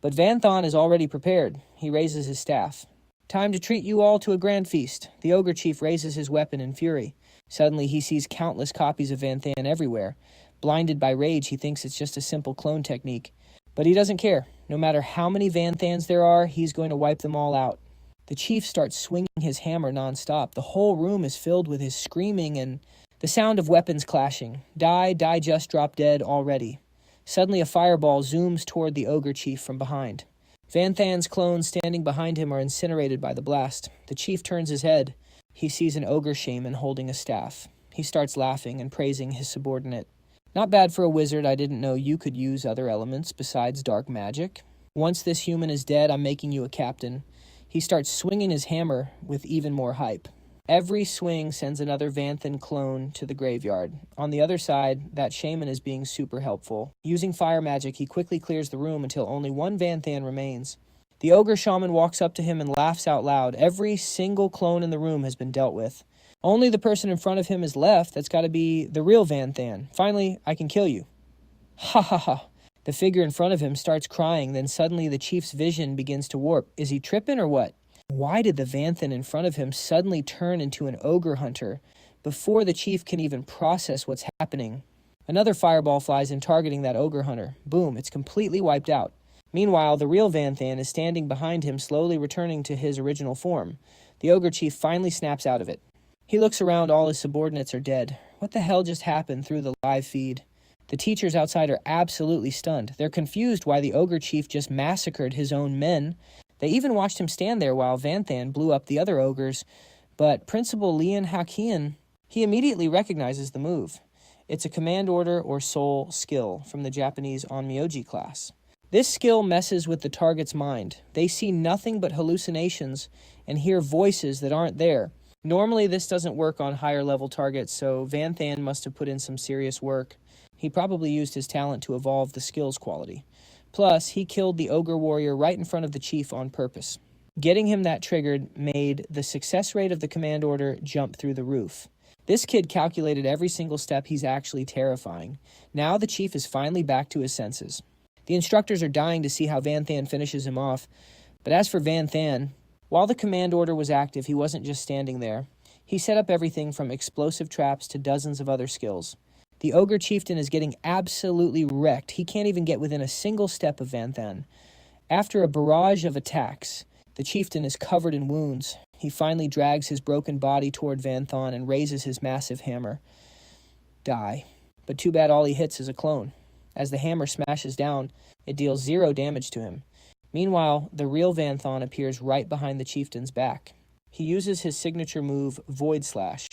But Vanthan is already prepared. He raises his staff. Time to treat you all to a grand feast. The ogre chief raises his weapon in fury. Suddenly he sees countless copies of Vanthan everywhere. Blinded by rage, he thinks it's just a simple clone technique. But he doesn't care. No matter how many Vanthans there are, he's going to wipe them all out. The chief starts swinging his hammer nonstop. The whole room is filled with his screaming and the sound of weapons clashing. Die just dropped dead already. Suddenly a fireball zooms toward the ogre chief from behind. Vanthan's clones standing behind him are incinerated by the blast. The chief turns his head. He sees an ogre shaman holding a staff. He starts laughing and praising his subordinate. Not bad for a wizard. I didn't know you could use other elements besides dark magic. Once this human is dead, I'm making you a captain. He starts swinging his hammer with even more hype. Every swing sends another Vanthan clone to the graveyard. On the other side, that shaman is being super helpful. Using fire magic, he quickly clears the room until only one Vanthan remains. The ogre shaman walks up to him and laughs out loud. Every single clone in the room has been dealt with. Only the person in front of him is left. That's got to be the real Vanthan. Finally, I can kill you. Ha ha ha. The figure in front of him starts crying, then suddenly the chief's vision begins to warp. Is he tripping or what? Why did the Vanthan in front of him suddenly turn into an ogre hunter before the chief can even process what's happening? Another fireball flies in, targeting that ogre hunter. Boom, it's completely wiped out. Meanwhile, the real Vanthan is standing behind him, slowly returning to his original form. The ogre chief finally snaps out of it. He looks around, all his subordinates are dead. What the hell just happened through the live feed? The teachers outside are absolutely stunned. They're confused why the ogre chief just massacred his own men. They even watched him stand there while Vanthan blew up the other ogres. But Principal Leon Hakian, he immediately recognizes the move. It's a command order or soul skill from the Japanese Onmyoji class. This skill messes with the target's mind. They see nothing but hallucinations and hear voices that aren't there. Normally this doesn't work on higher level targets, so Vanthan must have put in some serious work. He probably used his talent to evolve the skill's quality. Plus, he killed the ogre warrior right in front of the chief on purpose. Getting him that triggered made the success rate of the command order jump through the roof. This kid calculated every single step. He's actually terrifying. Now the chief is finally back to his senses. The instructors are dying to see how Vanthan finishes him off. But as for Vanthan, while the command order was active, he wasn't just standing there. He set up everything from explosive traps to dozens of other skills. The ogre chieftain is getting absolutely wrecked. He can't even get within a single step of Vanthan. After a barrage of attacks, the chieftain is covered in wounds. He finally drags his broken body toward Vanthan and raises his massive hammer. Die. But too bad all he hits is a clone. As the hammer smashes down, it deals 0 damage to him. Meanwhile, the real Vanthan appears right behind the chieftain's back. He uses his signature move, Void Slash.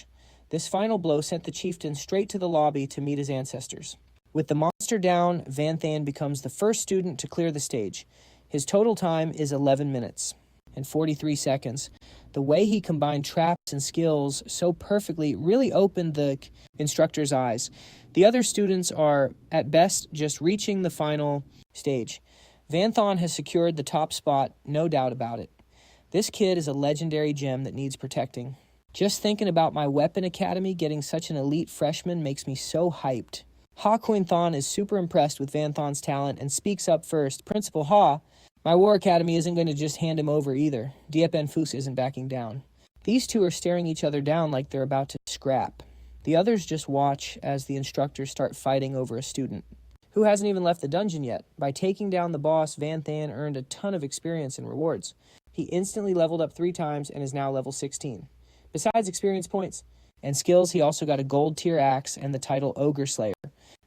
This final blow sent the chieftain straight to the lobby to meet his ancestors. With the monster down, Vanthan becomes the first student to clear the stage. His total time is 11 minutes and 43 seconds. The way he combined traps and skills so perfectly really opened the instructor's eyes. The other students are, at best, just reaching the final stage. Vanthan has secured the top spot, no doubt about it. This kid is a legendary gem that needs protecting. Just thinking about my weapon academy getting such an elite freshman makes me so hyped. Ha Quinthan is super impressed with Vanthan's talent and speaks up first. Principal Ha, my war academy isn't going to just hand him over either. Diepen Fus isn't backing down. These two are staring each other down like they're about to scrap. The others just watch as the instructors start fighting over a student who hasn't even left the dungeon yet. By taking down the boss, Vanthan earned a ton of experience and rewards. He instantly leveled up 3 times and is now level 16. Besides experience points and skills, he also got a gold tier axe and the title Ogre Slayer.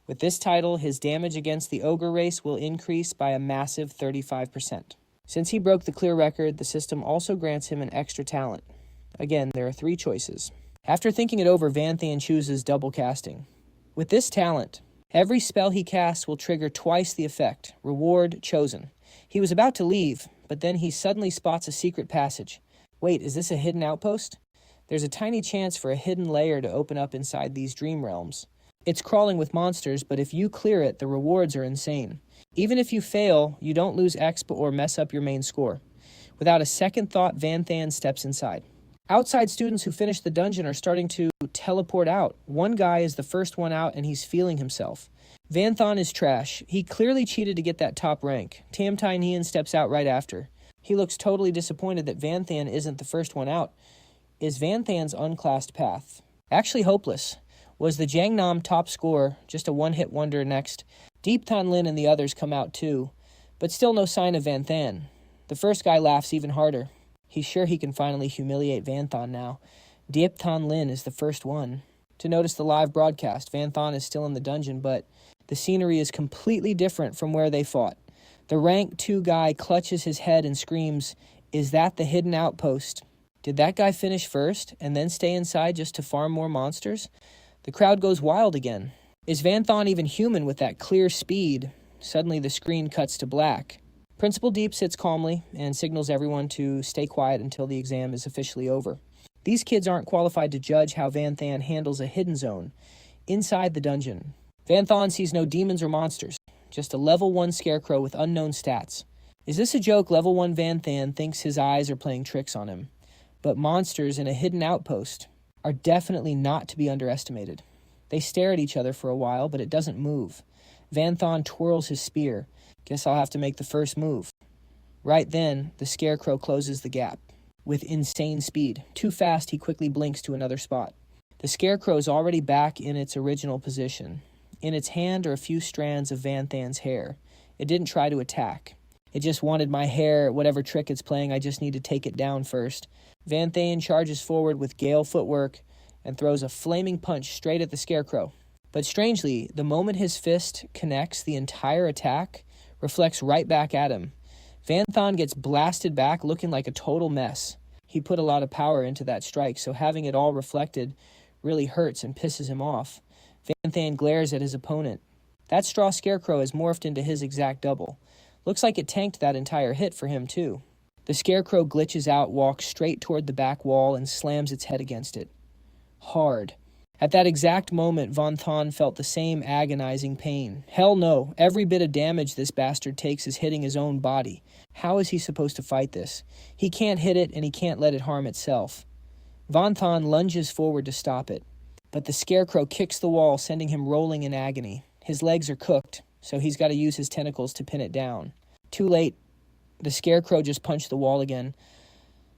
With this title, his damage against the ogre race will increase by a massive 35%. Since he broke the clear record, the system also grants him an extra talent. Again, there are 3 choices. After thinking it over, Vanthan chooses double casting. With this talent, every spell he casts will trigger twice the effect. Reward chosen. He was about to leave, but then he suddenly spots a secret passage. Wait, is this a hidden outpost? There's a tiny chance for a hidden layer to open up inside these dream realms. It's crawling with monsters, but if you clear it, the rewards are insane. Even if you fail, you don't lose exp or mess up your main score. Without a second thought, Vanthan steps inside. Outside students who finish the dungeon are starting to teleport out. One guy is the first one out and he's feeling himself. Vanthan is trash. He clearly cheated to get that top rank. Tamtai Nian steps out right after. He looks totally disappointed that Vanthan isn't the first one out. Is Vanthan's unclassed path actually hopeless? Was the Jiangnam top score just a one-hit wonder next? Deep Tan Lin and the others come out too, but still no sign of Vanthan. The first guy laughs even harder. He's sure he can finally humiliate Vanthan now. Deep Tan Lin is the first one to notice the live broadcast. Vanthan is still in the dungeon, but the scenery is completely different from where they fought. The rank 2 guy clutches his head and screams, "Is that the hidden outpost? Did that guy finish first and then stay inside just to farm more monsters?" The crowd goes wild again. Is Vanthan even human with that clear speed? Suddenly the screen cuts to black. Principal Deep sits calmly and signals everyone to stay quiet until the exam is officially over. These kids aren't qualified to judge how Vanthan handles a hidden zone inside the dungeon. Vanthan sees no demons or monsters, just a level 1 scarecrow with unknown stats. Is this a joke? Level 1 Vanthan thinks his eyes are playing tricks on him. But monsters in a hidden outpost are definitely not to be underestimated. They stare at each other for a while, but it doesn't move. Vanthan twirls his spear. Guess I'll have to make the first move. Right then, the scarecrow closes the gap with insane speed. Too fast, he quickly blinks to another spot. The scarecrow is already back in its original position. In its hand are a few strands of Vanthan's hair. It didn't try to attack. It just wanted my hair, whatever trick it's playing, I just need to take it down first. Vanthan charges forward with Gale footwork and throws a flaming punch straight at the scarecrow. But strangely, the moment his fist connects, the entire attack reflects right back at him. Vanthan gets blasted back looking like a total mess. He put a lot of power into that strike, so having it all reflected really hurts and pisses him off. Vanthan glares at his opponent. That straw scarecrow has morphed into his exact double. Looks like it tanked that entire hit for him too. The scarecrow glitches out, walks straight toward the back wall, and slams its head against it. Hard. At that exact moment, Vanthan felt the same agonizing pain. Hell no, every bit of damage this bastard takes is hitting his own body. How is he supposed to fight this? He can't hit it, and he can't let it harm itself. Vanthan lunges forward to stop it, but the scarecrow kicks the wall, sending him rolling in agony. His legs are cooked, so he's got to use his tentacles to pin it down. Too late. The scarecrow just punched the wall again.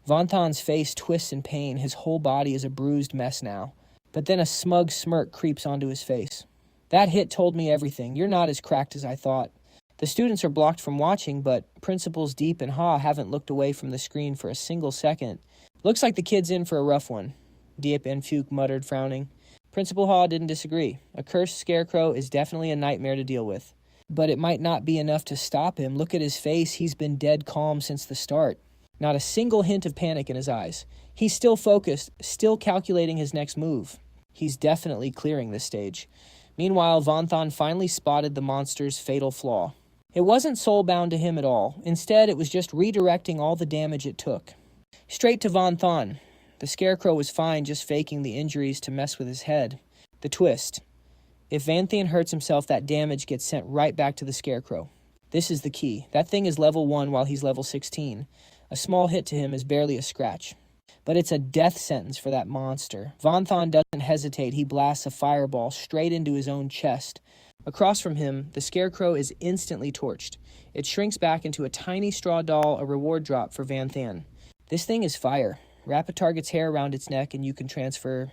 Vanthan's face twists in pain. His whole body is a bruised mess now. But then a smug smirk creeps onto his face. That hit told me everything. You're not as cracked as I thought. The students are blocked from watching, but Principals Deep and Ha haven't looked away from the screen for a single second. Looks like the kid's in for a rough one, Deep and Fuke muttered, frowning. Principal Ha didn't disagree. A cursed scarecrow is definitely a nightmare to deal with. But it might not be enough to stop him. Look at his face. He's been dead calm since the start. Not a single hint of panic in his eyes. He's still focused, still calculating his next move. He's definitely clearing this stage. Meanwhile, Vanthan finally spotted the monster's fatal flaw. It wasn't soulbound to him at all. Instead, it was just redirecting all the damage it took. Straight to Vanthan. The scarecrow was fine just faking the injuries to mess with his head. The twist. If Vanthan hurts himself, that damage gets sent right back to the scarecrow. This is the key. That thing is level 1 while he's level 16. A small hit to him is barely a scratch. But it's a death sentence for that monster. Vanthan doesn't hesitate. He blasts a fireball straight into his own chest. Across from him, the scarecrow is instantly torched. It shrinks back into a tiny straw doll, a reward drop for Vanthan. This thing is fire. Wrap a target's hair around its neck and you can transfer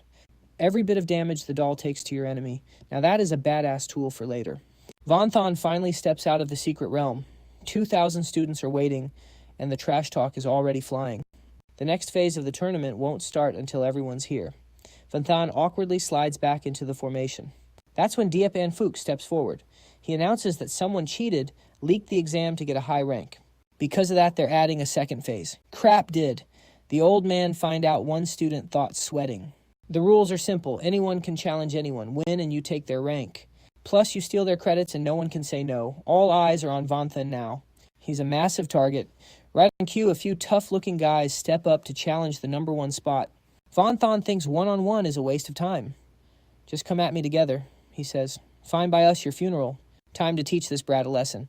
Every bit of damage the doll takes to your enemy. Now that is a badass tool for later. Vanthan finally steps out of the secret realm. 2,000 students are waiting, and the trash talk is already flying. The next phase of the tournament won't start until everyone's here. Vanthan awkwardly slides back into the formation. That's when Diepan Fook steps forward. He announces that someone cheated, leaked the exam to get a high rank. Because of that, they're adding a second phase. Crap did. The old man find out one student thought sweating. The rules are simple. Anyone can challenge anyone, win, and you take their rank. Plus, you steal their credits and no one can say no. All eyes are on Vanthan now. He's a massive target. Right on cue, a few tough-looking guys step up to challenge the number one spot. Vanthan thinks one-on-one is a waste of time. Just come at me together, he says. Fine by us your funeral. Time to teach this brat a lesson.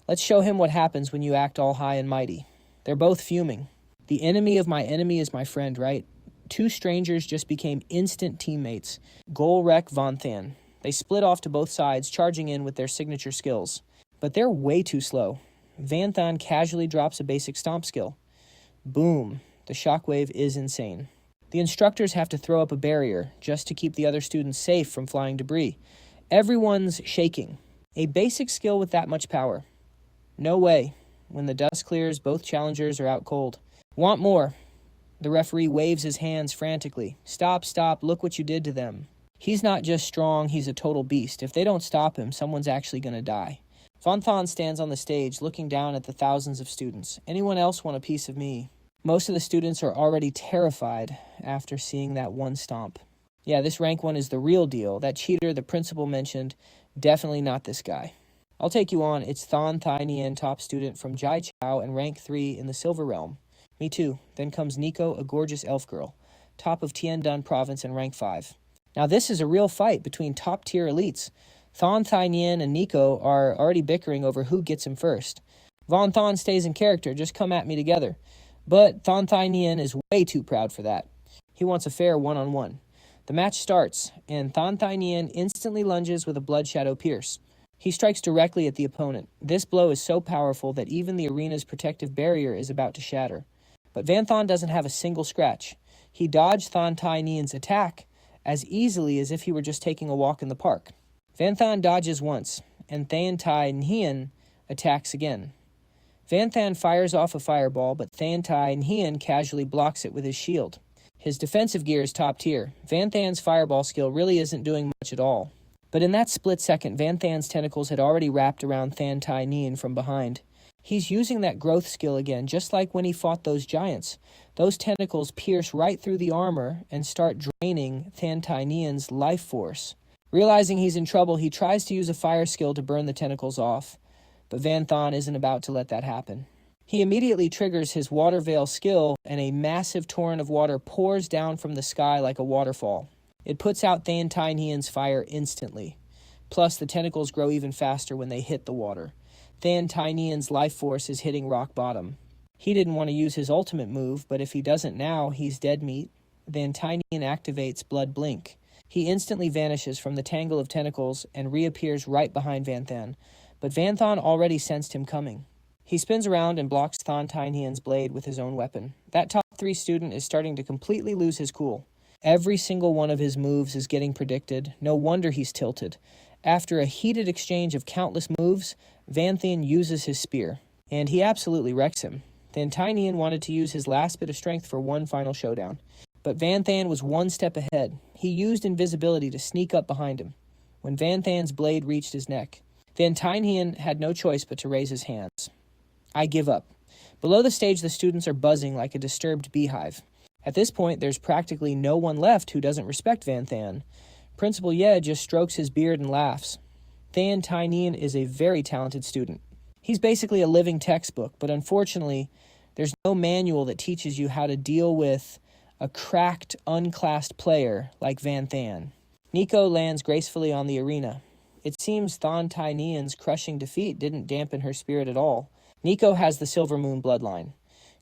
Let's show him what happens when you act all high and mighty. They're both fuming. The enemy of my enemy is my friend, right? Two strangers just became instant teammates. Goal wreck Vanthan. They split off to both sides, charging in with their signature skills. But they're way too slow. Vanthan casually drops a basic stomp skill. Boom. The shockwave is insane. The instructors have to throw up a barrier just to keep the other students safe from flying debris. Everyone's shaking. A basic skill with that much power. No way. When the dust clears, both challengers are out cold. Want more? The referee waves his hands frantically. Stop, stop, look what you did to them. He's not just strong, he's a total beast. If they don't stop him, someone's actually going to die. Vanthan stands on the stage, looking down at the thousands of students. Anyone else want a piece of me? Most of the students are already terrified after seeing that one stomp. Yeah, this rank 1 is the real deal. That cheater the principal mentioned, definitely not this guy. I'll take you on. It's Thon Thai Nien, top student from Jai Chao and rank 3 in the Silver Realm. Me too. Then comes Nico, a gorgeous elf girl, top of Tien Dun province and rank 5. Now this is a real fight between top-tier elites. Thon Thai Nien and Nico are already bickering over who gets him first. Von Thon stays in character, just come at me together. But Thon Thai Nien is way too proud for that. He wants a fair one-on-one. The match starts, and Thon Thai Nien instantly lunges with a Blood Shadow Pierce. He strikes directly at the opponent. This blow is so powerful that even the arena's protective barrier is about to shatter. But Vanthan doesn't have a single scratch. He dodged Thon Thai Nien's attack as easily as if he were just taking a walk in the park. Vanthan dodges once, and Thon Thai Nien attacks again. Vanthan fires off a fireball, but Thon Thai Nien casually blocks it with his shield. His defensive gear is top tier. Vanthan's fireball skill really isn't doing much at all. But in that split second, Vanthan's tentacles had already wrapped around Thon Thai Nien from behind. He's using that growth skill again, just like when he fought those giants. Those tentacles pierce right through the armor and start draining Thon Thai Nien's life force. Realizing he's in trouble, he tries to use a fire skill to burn the tentacles off. But Vanthan isn't about to let that happen. He immediately triggers his Water Veil skill, and a massive torrent of water pours down from the sky like a waterfall. It puts out Thon Thai Nien's fire instantly. Plus, the tentacles grow even faster when they hit the water. Thon Thai Nien's life force is hitting rock bottom. He didn't want to use his ultimate move, but if he doesn't now, he's dead meat. Then Thai Nien activates Blood Blink. He instantly vanishes from the tangle of tentacles and reappears right behind Vanthan. But Vanthan already sensed him coming. He spins around and blocks Thon Thai Nien's blade with his own weapon. That top 3 student is starting to completely lose his cool. Every single one of his moves is getting predicted. No wonder he's tilted. After a heated exchange of countless moves, Vanthan uses his spear, and he absolutely wrecks him. Then Thai Nien wanted to use his last bit of strength for one final showdown. But Vanthan was one step ahead. He used invisibility to sneak up behind him. When Vanthan's blade reached his neck, then Thai Nien had no choice but to raise his hands. I give up. Below the stage, the students are buzzing like a disturbed beehive. At this point, there's practically no one left who doesn't respect Vanthan. Principal Ye just strokes his beard and laughs. Thon Thai Nien is a very talented student. He's basically a living textbook, but unfortunately, there's no manual that teaches you how to deal with a cracked, unclassed player like Vanthan. Nico lands gracefully on the arena. It seems Thon Thai Nien's crushing defeat didn't dampen her spirit at all. Nico has the Silver Moon bloodline.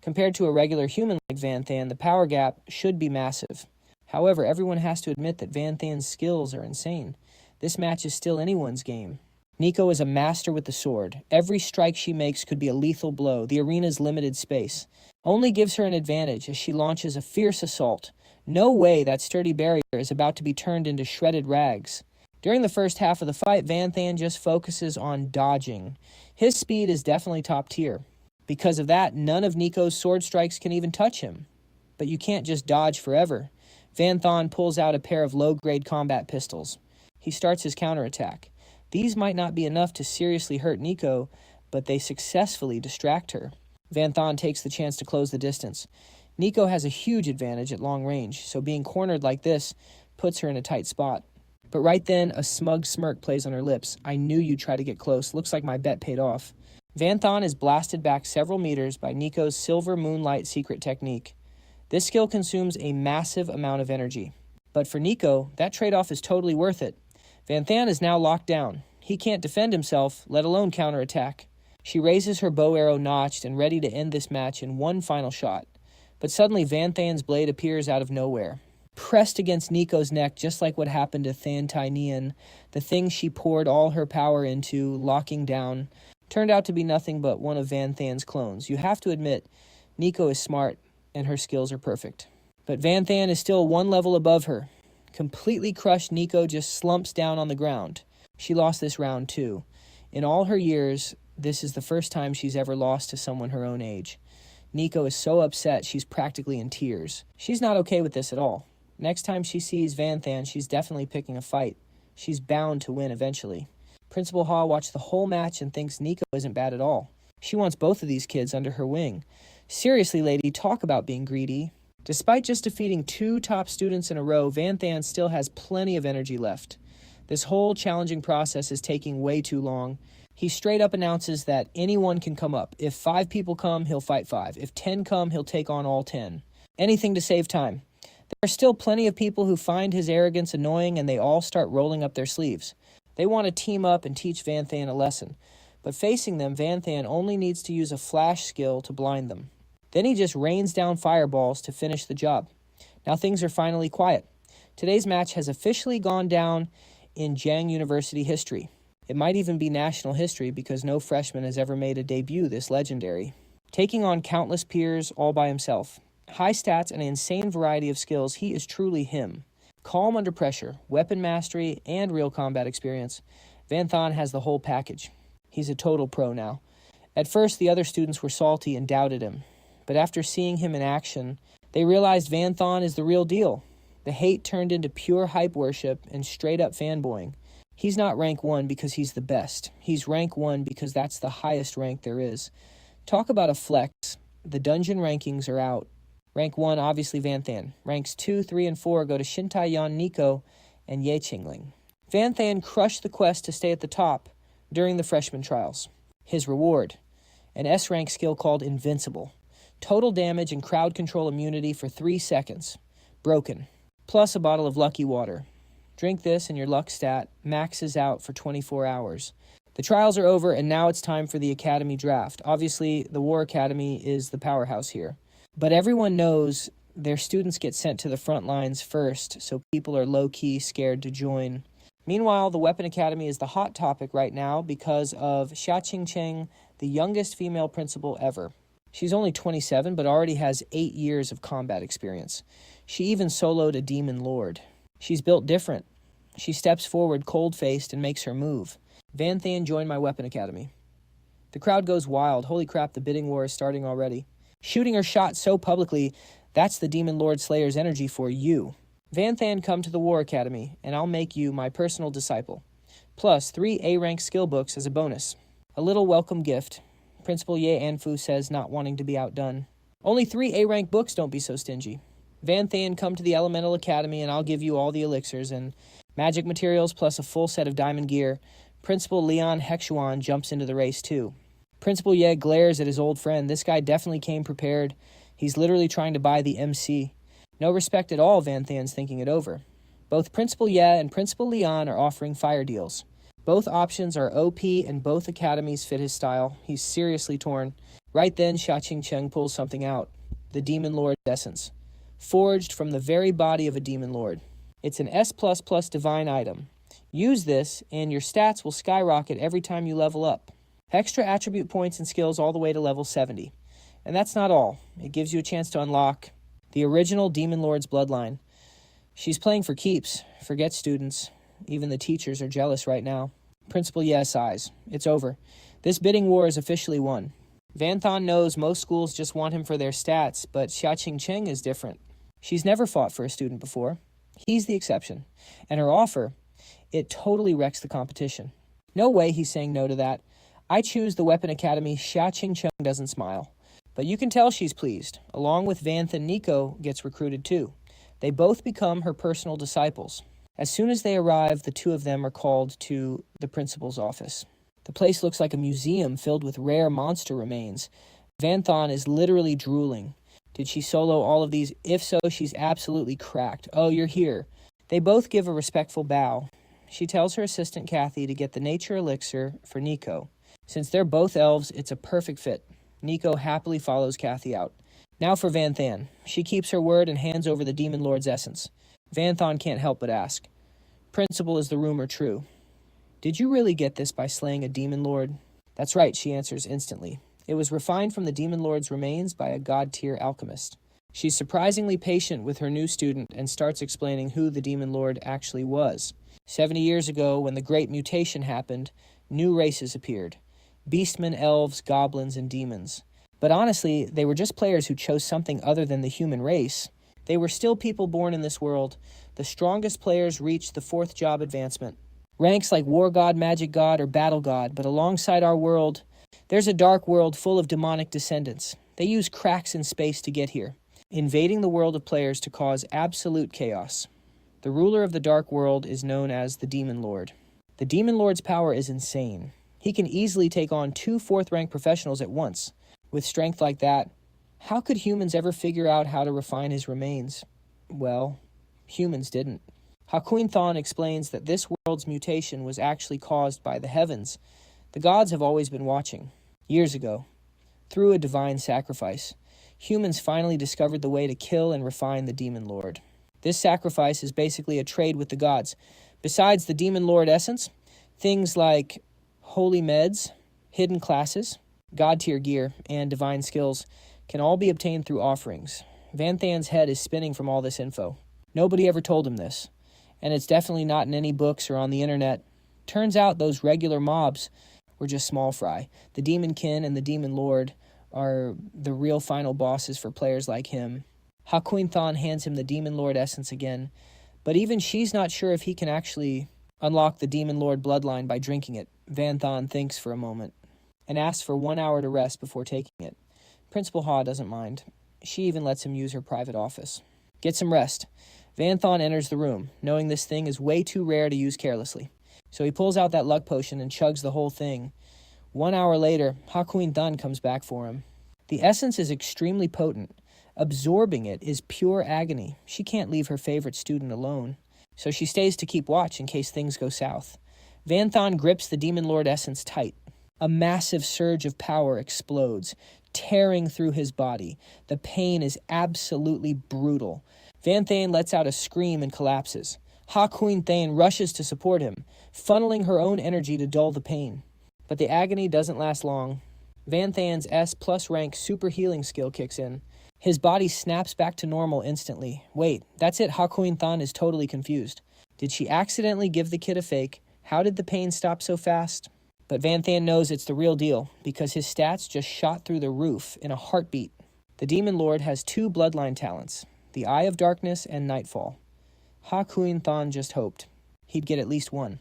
Compared to a regular human like Vanthan, the power gap should be massive. However, everyone has to admit that Vanthan's skills are insane. This match is still anyone's game. Nico is a master with the sword. Every strike she makes could be a lethal blow. The arena's limited space only gives her an advantage as she launches a fierce assault. No way that sturdy barrier is about to be turned into shredded rags. During the first half of the fight, Vanthan just focuses on dodging. His speed is definitely top tier. Because of that, none of Nico's sword strikes can even touch him. But you can't just dodge forever. Vanthan pulls out a pair of low-grade combat pistols. He starts his counterattack. These might not be enough to seriously hurt Nico, but they successfully distract her. Vanthan takes the chance to close the distance. Nico has a huge advantage at long range, so being cornered like this puts her in a tight spot. But right then, a smug smirk plays on her lips. I knew you'd try to get close. Looks like my bet paid off. Vanthan is blasted back several meters by Nico's Silver Moonlight secret technique. This skill consumes a massive amount of energy. But for Nico, that trade-off is totally worth it. Vanthan is now locked down. He can't defend himself, let alone counterattack. She raises her bow arrow notched and ready to end this match in one final shot. But suddenly Vanthan's blade appears out of nowhere. Pressed against Nico's neck, just like what happened to Than Tai Nian, the thing she poured all her power into, locking down, turned out to be nothing but one of Vanthan's clones. You have to admit, Nico is smart, and her skills are perfect. But Vanthan is still one level above her. Completely crushed, Nico just slumps down on the ground. She lost this round too. In all her years, this is the first time she's ever lost to someone her own age. Nico is so upset she's practically in tears. She's not okay with this at all. Next time she sees Vanthan, she's definitely picking a fight. She's bound to win eventually. Principal Ha watched the whole match and thinks Nico isn't bad at all. She wants both of these kids under her wing. Seriously, lady, talk about being greedy. Despite just defeating 2 top students in a row, Vanthan still has plenty of energy left. This whole challenging process is taking way too long. He straight up announces that anyone can come up. If 5 people come, he'll fight 5. If 10 come, he'll take on all 10. Anything to save time. There are still plenty of people who find his arrogance annoying, and they all start rolling up their sleeves. They want to team up and teach Vanthan a lesson. But facing them, Vanthan only needs to use a flash skill to blind them. Then he just rains down fireballs to finish the job. Now things are finally quiet. Today's match has officially gone down in Jiang University history. It might even be national history because no freshman has ever made a debut this legendary. Taking on countless peers all by himself. High stats and an insane variety of skills, he is truly him. Calm under pressure, weapon mastery, and real combat experience. Vanthan has the whole package. He's a total pro now. At first, the other students were salty and doubted him. But after seeing him in action, they realized Vanthan is the real deal. The hate turned into pure hype worship and straight-up fanboying. He's not rank 1 because he's the best. He's rank 1 because that's the highest rank there is. Talk about a flex. The dungeon rankings are out. Rank 1, obviously Vanthan. Ranks 2, 3, and 4 go to Shintai-yan Nico and Ye Qingling. Vanthan crushed the quest to stay at the top during the freshman trials. His reward, an S-rank skill called Invincible. Total damage and crowd control immunity for 3 seconds. Broken. Plus a bottle of lucky water. Drink this and your luck stat maxes out for 24 hours. The trials are over and now it's time for the Academy draft. Obviously, the War Academy is the powerhouse here. But everyone knows their students get sent to the front lines first, so people are low-key scared to join. Meanwhile, the Weapon Academy is the hot topic right now because of Xia Qingcheng, the youngest female principal ever. She's only 27, but already has 8 years of combat experience. She even soloed a demon lord. She's built different. She steps forward cold-faced and makes her move. Vanthan joined my Weapon Academy. The crowd goes wild. Holy crap, the bidding war is starting already. Shooting her shot so publicly, that's the Demon Lord Slayer's energy for you. Vanthan, come to the War Academy, and I'll make you my personal disciple. Plus 3 A-rank skill books as a bonus. A little welcome gift. Principal Ye Anfu says, not wanting to be outdone. Only 3 A-rank books, don't be so stingy. Vanthan, come to the Elemental Academy, and I'll give you all the elixirs and magic materials plus a full set of diamond gear. Principal Leon Hexuan jumps into the race too. Principal Ye glares at his old friend. This guy definitely came prepared. He's literally trying to buy the MC. No respect at all, Vanthan's thinking it over. Both Principal Ye and Principal Leon are offering fire deals. Both options are OP and both academies fit his style. He's seriously torn. Right then, Xia Qingcheng pulls something out. The Demon Lord Essence. Forged from the very body of a Demon Lord. It's an S++ divine item. Use this and your stats will skyrocket every time you level up. Extra attribute points and skills all the way to level 70. And that's not all. It gives you a chance to unlock The original Demon Lord's bloodline. She's playing for keeps. Forget students. Even the teachers are jealous right now. Principal Ye sighs. It's over. This bidding war is officially won. Van Thon knows most schools just want him for their stats, but Xia Cheng is different. She's never fought for a student before. He's the exception. And her offer, it totally wrecks the competition. No way he's saying no to that. I choose the Weapon Academy. Xia Cheng doesn't smile. But you can tell she's pleased. Along with Vanthan, Nico gets recruited too. They both become her personal disciples. As soon as they arrive, the two of them are called to the principal's office. The place looks like a museum filled with rare monster remains. Vanthan is literally drooling. Did she solo all of these? If so, she's absolutely cracked. Oh, you're here. They both give a respectful bow. She tells her assistant Kathy to get the nature elixir for Nico. Since they're both elves, it's a perfect fit. Nico happily follows Kathy out. Now for Vanthan. She keeps her word and hands over the Demon Lord's essence. Vanthan can't help but ask, Principal, is the rumor true? Did you really get this by slaying a Demon Lord? That's right, she answers instantly. It was refined from the Demon Lord's remains by a god-tier alchemist. She's surprisingly patient with her new student and starts explaining who the Demon Lord actually was. 70 years ago, when the Great Mutation happened, new races appeared. Beastmen, elves, goblins, and demons. But honestly, they were just players who chose something other than the human race. They were still people born in this world. The strongest players reached the 4th job advancement. Ranks like War God, Magic God, or Battle God, but alongside our world, there's a dark world full of demonic descendants. They use cracks in space to get here, invading the world of players to cause absolute chaos. The ruler of the dark world is known as the Demon Lord. The Demon Lord's power is insane. He can easily take on 2 4th-rank professionals at once. With strength like that, how could humans ever figure out how to refine his remains? Well, humans didn't. Hakuin Thon explains that this world's mutation was actually caused by the heavens. The gods have always been watching. Years ago, through a divine sacrifice, humans finally discovered the way to kill and refine the Demon Lord. This sacrifice is basically a trade with the gods. Besides the Demon Lord essence, things like holy meds, hidden classes, god-tier gear, and divine skills can all be obtained through offerings. Vanthan's head is spinning from all this info. Nobody ever told him this, and it's definitely not in any books or on the internet. Turns out those regular mobs were just small fry. The Demon Kin and the Demon Lord are the real final bosses for players like him. Hakuin Thon hands him the Demon Lord essence again, but even she's not sure if he can actually unlock the Demon Lord bloodline by drinking it. Vanthan thinks for a moment and asks for 1 hour to rest before taking it. Principal Ha doesn't mind. She even lets him use her private office. Get some rest. Vanthan enters the room, knowing this thing is way too rare to use carelessly. So he pulls out that luck potion and chugs the whole thing. 1 hour later, Hakuin Thon comes back for him. The essence is extremely potent. Absorbing it is pure agony. She can't leave her favorite student alone, so she stays to keep watch in case things go south. Vanthan grips the Demon Lord essence tight. A massive surge of power explodes, tearing through his body. The pain is absolutely brutal. Vanthan lets out a scream and collapses. Hakuin Thane rushes to support him, funneling her own energy to dull the pain. But the agony doesn't last long. Vanthan's S+ rank super healing skill kicks in. His body snaps back to normal instantly. Wait, that's it. Hakuin Thon is totally confused. Did she accidentally give the kid a fake? How did the pain stop so fast? But Vanthan knows it's the real deal, because his stats just shot through the roof in a heartbeat. The Demon Lord has 2 bloodline talents, the Eye of Darkness and Nightfall. Hakuin Thon just hoped he'd get at least one.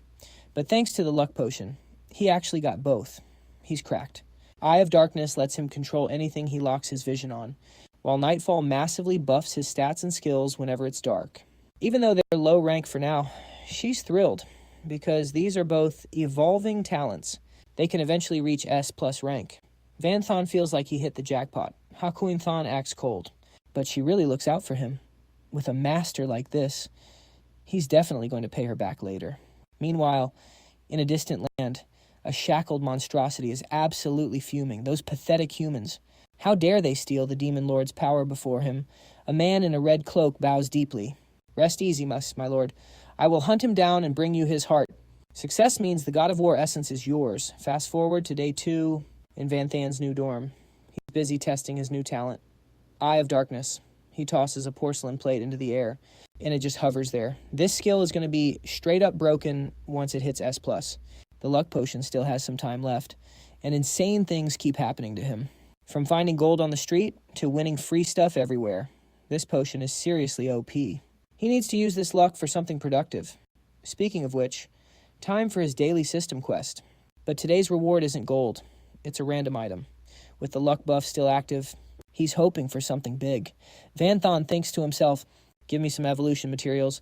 But thanks to the luck potion, he actually got both. He's cracked. Eye of Darkness lets him control anything he locks his vision on, while Nightfall massively buffs his stats and skills whenever it's dark. Even though they're low rank for now, she's thrilled, because these are both evolving talents. They can eventually reach S+ rank. Vanthan feels like he hit the jackpot. Hakuin Thon acts cold, but she really looks out for him. With a master like this, he's definitely going to pay her back later. Meanwhile, in a distant land, a shackled monstrosity is absolutely fuming. Those pathetic humans. How dare they steal the Demon Lord's power before him? A man in a red cloak bows deeply. Rest easy, my lord. I will hunt him down and bring you his heart. Success means the God of War essence is yours. Fast forward to day 2 in Vanthan's new dorm. He's busy testing his new talent. Eye of Darkness. He tosses a porcelain plate into the air, and it just hovers there. This skill is going to be straight up broken once it hits S+. The luck potion still has some time left, and insane things keep happening to him. From finding gold on the street to winning free stuff everywhere. This potion is seriously OP. He needs to use this luck for something productive. Speaking of which, time for his daily system quest. But today's reward isn't gold. It's a random item. With the luck buff still active, he's hoping for something big. Vanthan thinks to himself, give me some evolution materials,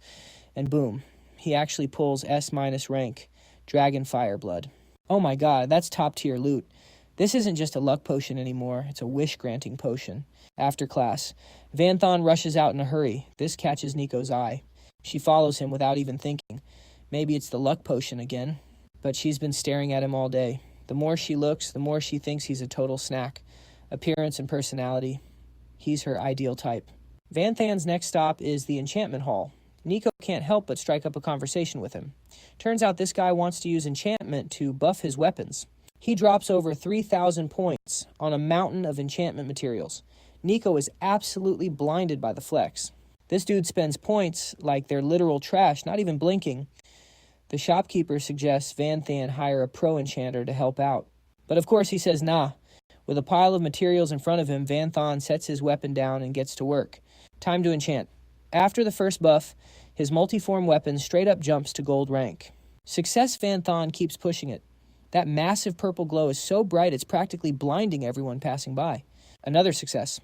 and boom, he actually pulls S- rank, Dragon Fire Blood. Oh my god, that's top tier loot. This isn't just a luck potion anymore, it's a wish-granting potion. After class, Vanthan rushes out in a hurry. This catches Nico's eye. She follows him without even thinking. Maybe it's the luck potion again, but she's been staring at him all day. The more she looks, the more she thinks he's a total snack. Appearance and personality, he's her ideal type. Vanthan's next stop is the enchantment hall. Nico can't help but strike up a conversation with him. Turns out this guy wants to use enchantment to buff his weapons. He drops over 3,000 points on a mountain of enchantment materials. Nico is absolutely blinded by the flex. This dude spends points like they're literal trash, not even blinking. The shopkeeper suggests Vanthan hire a pro enchanter to help out. But of course he says nah. With a pile of materials in front of him, Vanthan sets his weapon down and gets to work. Time to enchant. After the first buff, his multiform weapon straight up jumps to gold rank. Success Vanthan keeps pushing it. That massive purple glow is so bright it's practically blinding everyone passing by. Another success.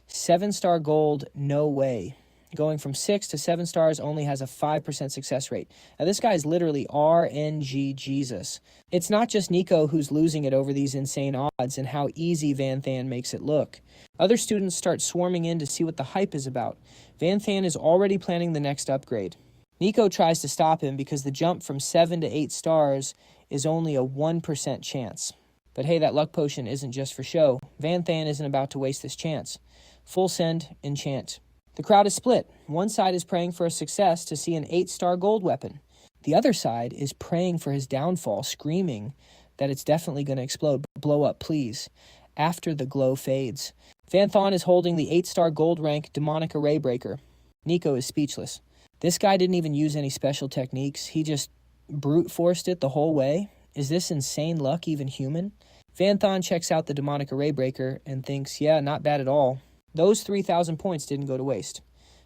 7-star gold, no way. Going from 6 to 7 stars only has a 5% success rate. Now this guy's literally RNG Jesus. It's not just Nico who's losing it over these insane odds and how easy Vanthan makes it look. Other students start swarming in to see what the hype is about. Vanthan is already planning the next upgrade. Nico tries to stop him because the jump from 7 to 8 stars is only a 1% chance. But hey, that luck potion isn't just for show. Vanthan isn't about to waste this chance. Full send, enchant. The crowd is split. One side is praying for a success to see an 8-star gold weapon. The other side is praying for his downfall, screaming that it's definitely going to explode. Blow up, please. After the glow fades. Vanthan is holding the 8-star gold rank demonic array breaker. Nico is speechless. This guy didn't even use any special techniques. He just brute forced it the whole way. Is this insane luck even human? Vanthan checks out the demonic array breaker and thinks, yeah, not bad at all. Those 3,000 points didn't go to waste.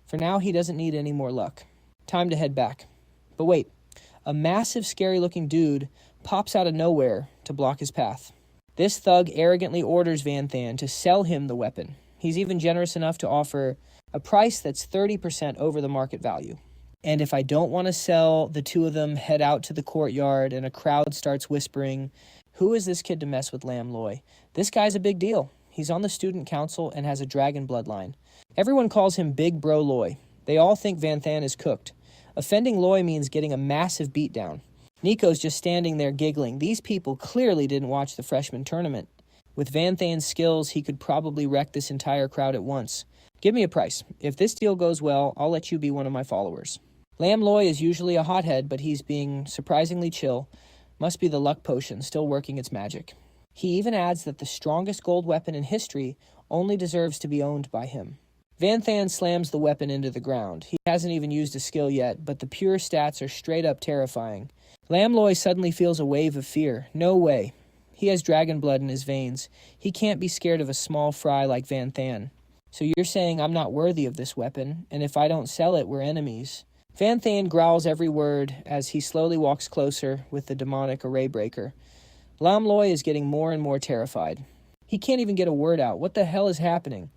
For now, he doesn't need any more luck. Time to head back. But wait, a massive, scary-looking dude pops out of nowhere to block his path. This thug arrogantly orders Vanthan to sell him the weapon. He's even generous enough to offer a price that's 30% over the market value. And if I don't want to sell, the two of them head out to the courtyard and a crowd starts whispering, who is this kid to mess with Lam Loy? This guy's a big deal. He's on the student council and has a dragon bloodline. Everyone calls him Big Bro Loy. They all think Vanthan is cooked. Offending Loy means getting a massive beatdown. Nico's just standing there giggling. These people clearly didn't watch the freshman tournament. With Vanthan's skills, he could probably wreck this entire crowd at once. Give me a price. If this deal goes well, I'll let you be one of my followers. Lam Loy is usually a hothead, but he's being surprisingly chill. Must be the luck potion still working its magic. He even adds that the strongest gold weapon in history only deserves to be owned by him. Vanthan slams the weapon into the ground. He hasn't even used a skill yet, but the pure stats are straight up terrifying. Lam Loy suddenly feels a wave of fear. No way. He has dragon blood in his veins. He can't be scared of a small fry like Vanthan. So you're saying I'm not worthy of this weapon, and if I don't sell it, we're enemies. Vanthan growls every word as he slowly walks closer with the demonic array breaker. Lam Loy is getting more and more terrified. He can't even get a word out. What the hell is happening?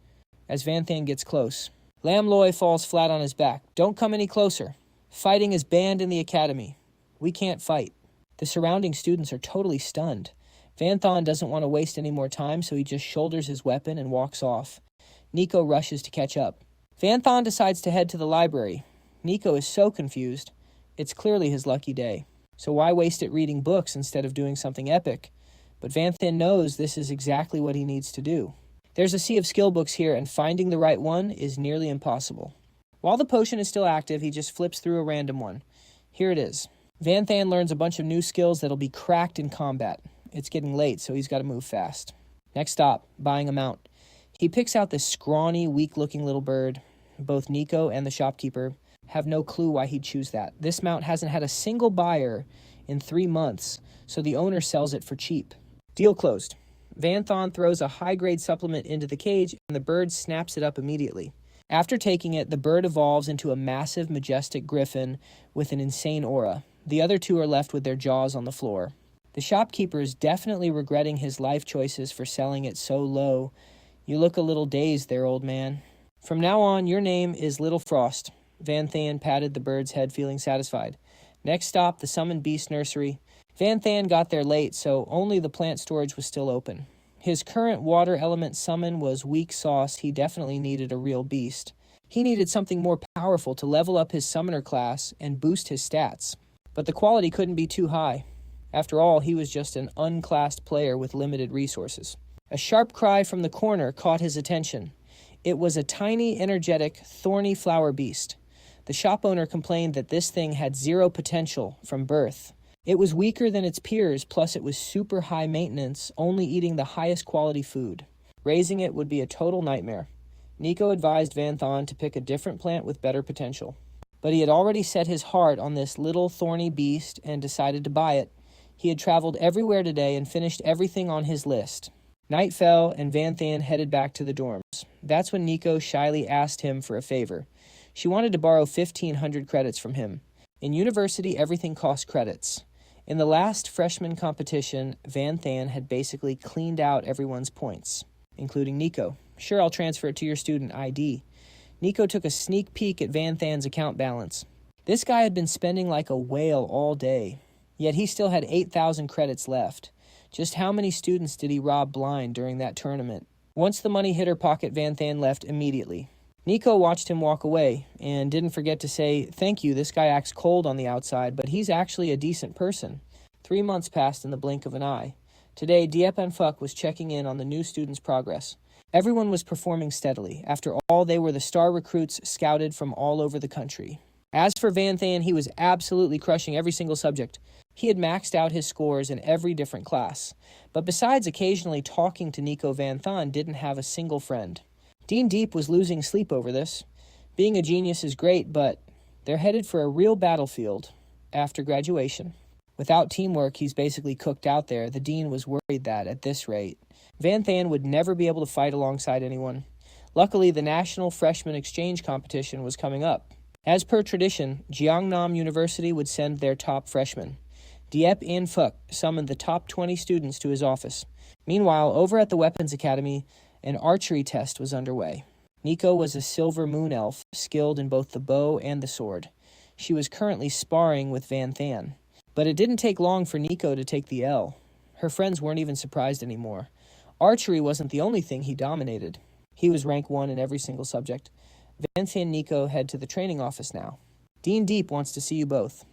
As Vanthan gets close, Lam Loy falls flat on his back. Don't come any closer. Fighting is banned in the academy. We can't fight. The surrounding students are totally stunned. Vanthan doesn't want to waste any more time, so he just shoulders his weapon and walks off. Nico rushes to catch up. Vanthan decides to head to the library. Nico is so confused. It's clearly his lucky day. So why waste it reading books instead of doing something epic? But Vanthan knows this is exactly what he needs to do. There's a sea of skill books here, and finding the right one is nearly impossible. While the potion is still active, he just flips through a random one. Here it is. Vanthan learns a bunch of new skills that'll be cracked in combat. It's getting late, so he's got to move fast. Next stop, buying a mount. He picks out this scrawny, weak-looking little bird. Both Nico and the shopkeeper have no clue why he'd choose that. This mount hasn't had a single buyer in 3 months, so the owner sells it for cheap. Deal closed. Van Thon throws a high-grade supplement into the cage, and the bird snaps it up immediately. After taking it, the bird evolves into a massive, majestic griffin with an insane aura. The other two are left with their jaws on the floor. The shopkeeper is definitely regretting his life choices for selling it so low. You look a little dazed there, old man. From now on, your name is Little Frost. Van Than patted the bird's head, feeling satisfied. Next stop, the Summoned Beast Nursery. Van Than got there late, so only the plant storage was still open. His current water element summon was weak sauce. He definitely needed a real beast. He needed something more powerful to level up his summoner class and boost his stats. But the quality couldn't be too high. After all, he was just an unclassed player with limited resources. A sharp cry from the corner caught his attention. It was a tiny, energetic, thorny flower beast. The shop owner complained that this thing had zero potential from birth. It was weaker than its peers, plus it was super high maintenance, only eating the highest quality food. Raising it would be a total nightmare. Nico advised Van Thon to pick a different plant with better potential. But he had already set his heart on this little thorny beast and decided to buy it. He had traveled everywhere today and finished everything on his list. Night fell, and Van Than headed back to the dorms. That's when Nico shyly asked him for a favor. She wanted to borrow 1,500 credits from him. In university, everything costs credits. In the last freshman competition, Van Than had basically cleaned out everyone's points, including Nico. Sure, I'll transfer it to your student ID. Nico took a sneak peek at Van Than's account balance. This guy had been spending like a whale all day, yet he still had 8,000 credits left. Just how many students did he rob blind during that tournament? Once the money hit her pocket, Van Than left immediately. Nico watched him walk away and didn't forget to say, "Thank you, this guy acts cold on the outside, but he's actually a decent person." 3 months passed in the blink of an eye. Today, Diep and Phuc was checking in on the new students' progress. Everyone was performing steadily. After all, they were the star recruits scouted from all over the country. As for Van Than, he was absolutely crushing every single subject. He had maxed out his scores in every different class. But besides occasionally talking to Nico, Van Than didn't have a single friend. Dean Deep was losing sleep over this. Being a genius is great, but they're headed for a real battlefield after graduation. Without teamwork, he's basically cooked out there. The dean was worried that, at this rate, Van Than would never be able to fight alongside anyone. Luckily, the National Freshman Exchange Competition was coming up. As per tradition, Jiangnam University would send their top freshmen. Diep and Phuc summoned the top 20 students to his office. Meanwhile, over at the Weapons Academy, an archery test was underway. Nico was a silver moon elf, skilled in both the bow and the sword. She was currently sparring with Van Than. But it didn't take long for Nico to take the L. Her friends weren't even surprised anymore. Archery wasn't the only thing he dominated. He was rank 1 in every single subject. Van Than and Nico head to the training office now. Dean Deep wants to see you both.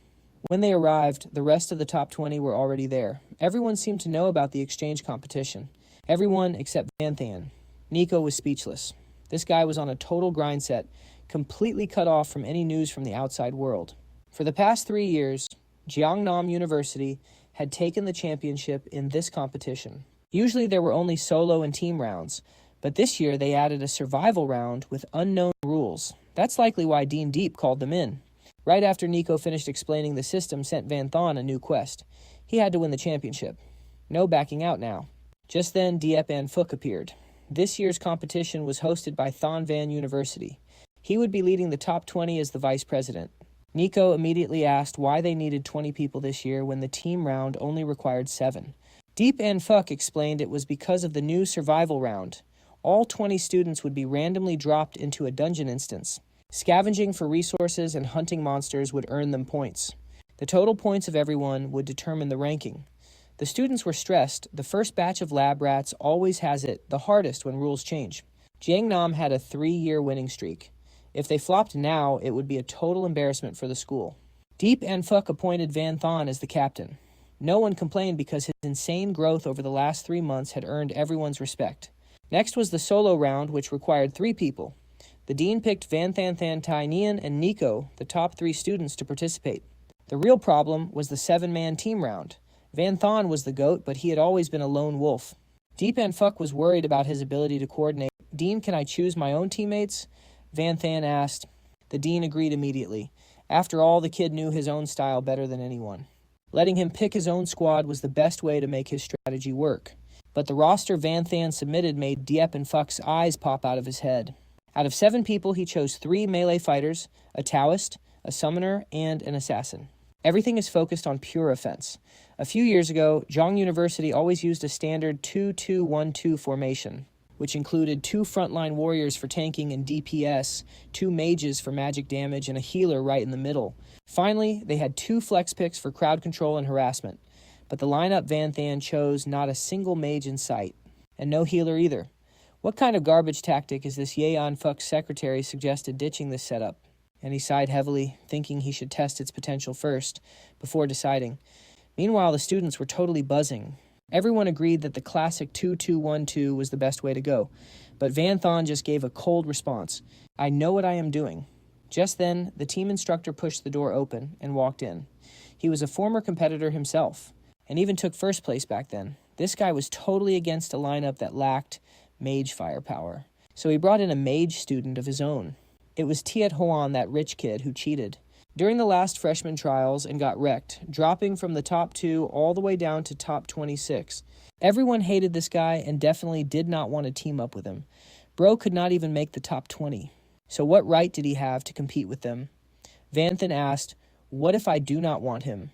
When they arrived, the rest of the top 20 were already there. Everyone seemed to know about the exchange competition. Everyone except Van Than. Nico was speechless. This guy was on a total grind set, completely cut off from any news from the outside world. For the past 3 years, Jiangnam University had taken the championship in this competition. Usually there were only solo and team rounds, but this year they added a survival round with unknown rules. That's likely why Dean Deep called them in. Right after Nico finished explaining the system sent Van Thon a new quest. He had to win the championship. No backing out now. Just then, Diep and Phuc appeared. This year's competition was hosted by Thon Van University. He would be leading the top 20 as the vice president. Nico immediately asked why they needed 20 people this year when the team round only required 7. Deep and Phuc explained it was because of the new survival round. All 20 students would be randomly dropped into a dungeon instance. Scavenging for resources and hunting monsters would earn them points. The total points of everyone would determine the ranking. The students were stressed. The first batch of lab rats always has it the hardest when rules change. Jiangnam had a 3-year winning streak. If they flopped now, it would be a total embarrassment for the school. Deep and Phuc appointed Van Thon as the captain. No one complained because his insane growth over the last 3 months had earned everyone's respect. Next was the solo round, which required 3 people. The dean picked Van Than Tai Nian and Nico, the top 3 students, to participate. The real problem was the 7-man team round. Van Thon was the GOAT, but he had always been a lone wolf. Deep and Phuc was worried about his ability to coordinate, Dean, can I choose my own teammates? Van Than asked. The Dean agreed immediately. After all, the kid knew his own style better than anyone. Letting him pick his own squad was the best way to make his strategy work. But the roster Van Than submitted made Diep and Fuck's eyes pop out of his head. Out of 7 people, he chose 3 melee fighters, a Taoist, a summoner, and an assassin. Everything is focused on pure offense. A few years ago, Zhang University always used a standard 2-2-1-2 formation, which included 2 frontline warriors for tanking and DPS, 2 mages for magic damage, and a healer right in the middle. Finally, they had 2 flex picks for crowd control and harassment. But the lineup Van Than chose not a single mage in sight, and no healer either. What kind of garbage tactic is this Yeon Fuck's secretary suggested ditching this setup? And he sighed heavily, thinking he should test its potential first, before deciding. Meanwhile, the students were totally buzzing. Everyone agreed that the classic 2-2-1-2 was the best way to go, but Van Than just gave a cold response. I know what I am doing. Just then, the team instructor pushed the door open and walked in. He was a former competitor himself, and even took first place back then. This guy was totally against a lineup that lacked mage firepower. So he brought in a mage student of his own. It was Tiet Hoan, that rich kid, who cheated during the last freshman trials and got wrecked, dropping from the top 2 all the way down to top 26. Everyone hated this guy and definitely did not want to team up with him. Bro could not even make the top 20. So what right did he have to compete with them? Van Than asked, what if I do not want him?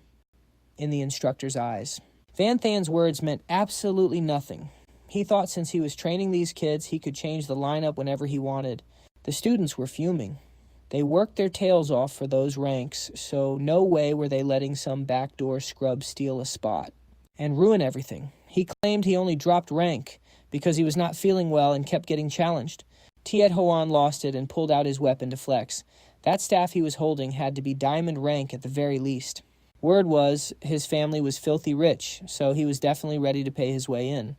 In the instructor's eyes. Van Than's words meant absolutely nothing. He thought since he was training these kids, he could change the lineup whenever he wanted. The students were fuming. They worked their tails off for those ranks, so no way were they letting some backdoor scrub steal a spot and ruin everything. He claimed he only dropped rank because he was not feeling well and kept getting challenged. Tiet Hoan lost it and pulled out his weapon to flex. That staff he was holding had to be diamond rank at the very least. Word was his family was filthy rich, so he was definitely ready to pay his way in.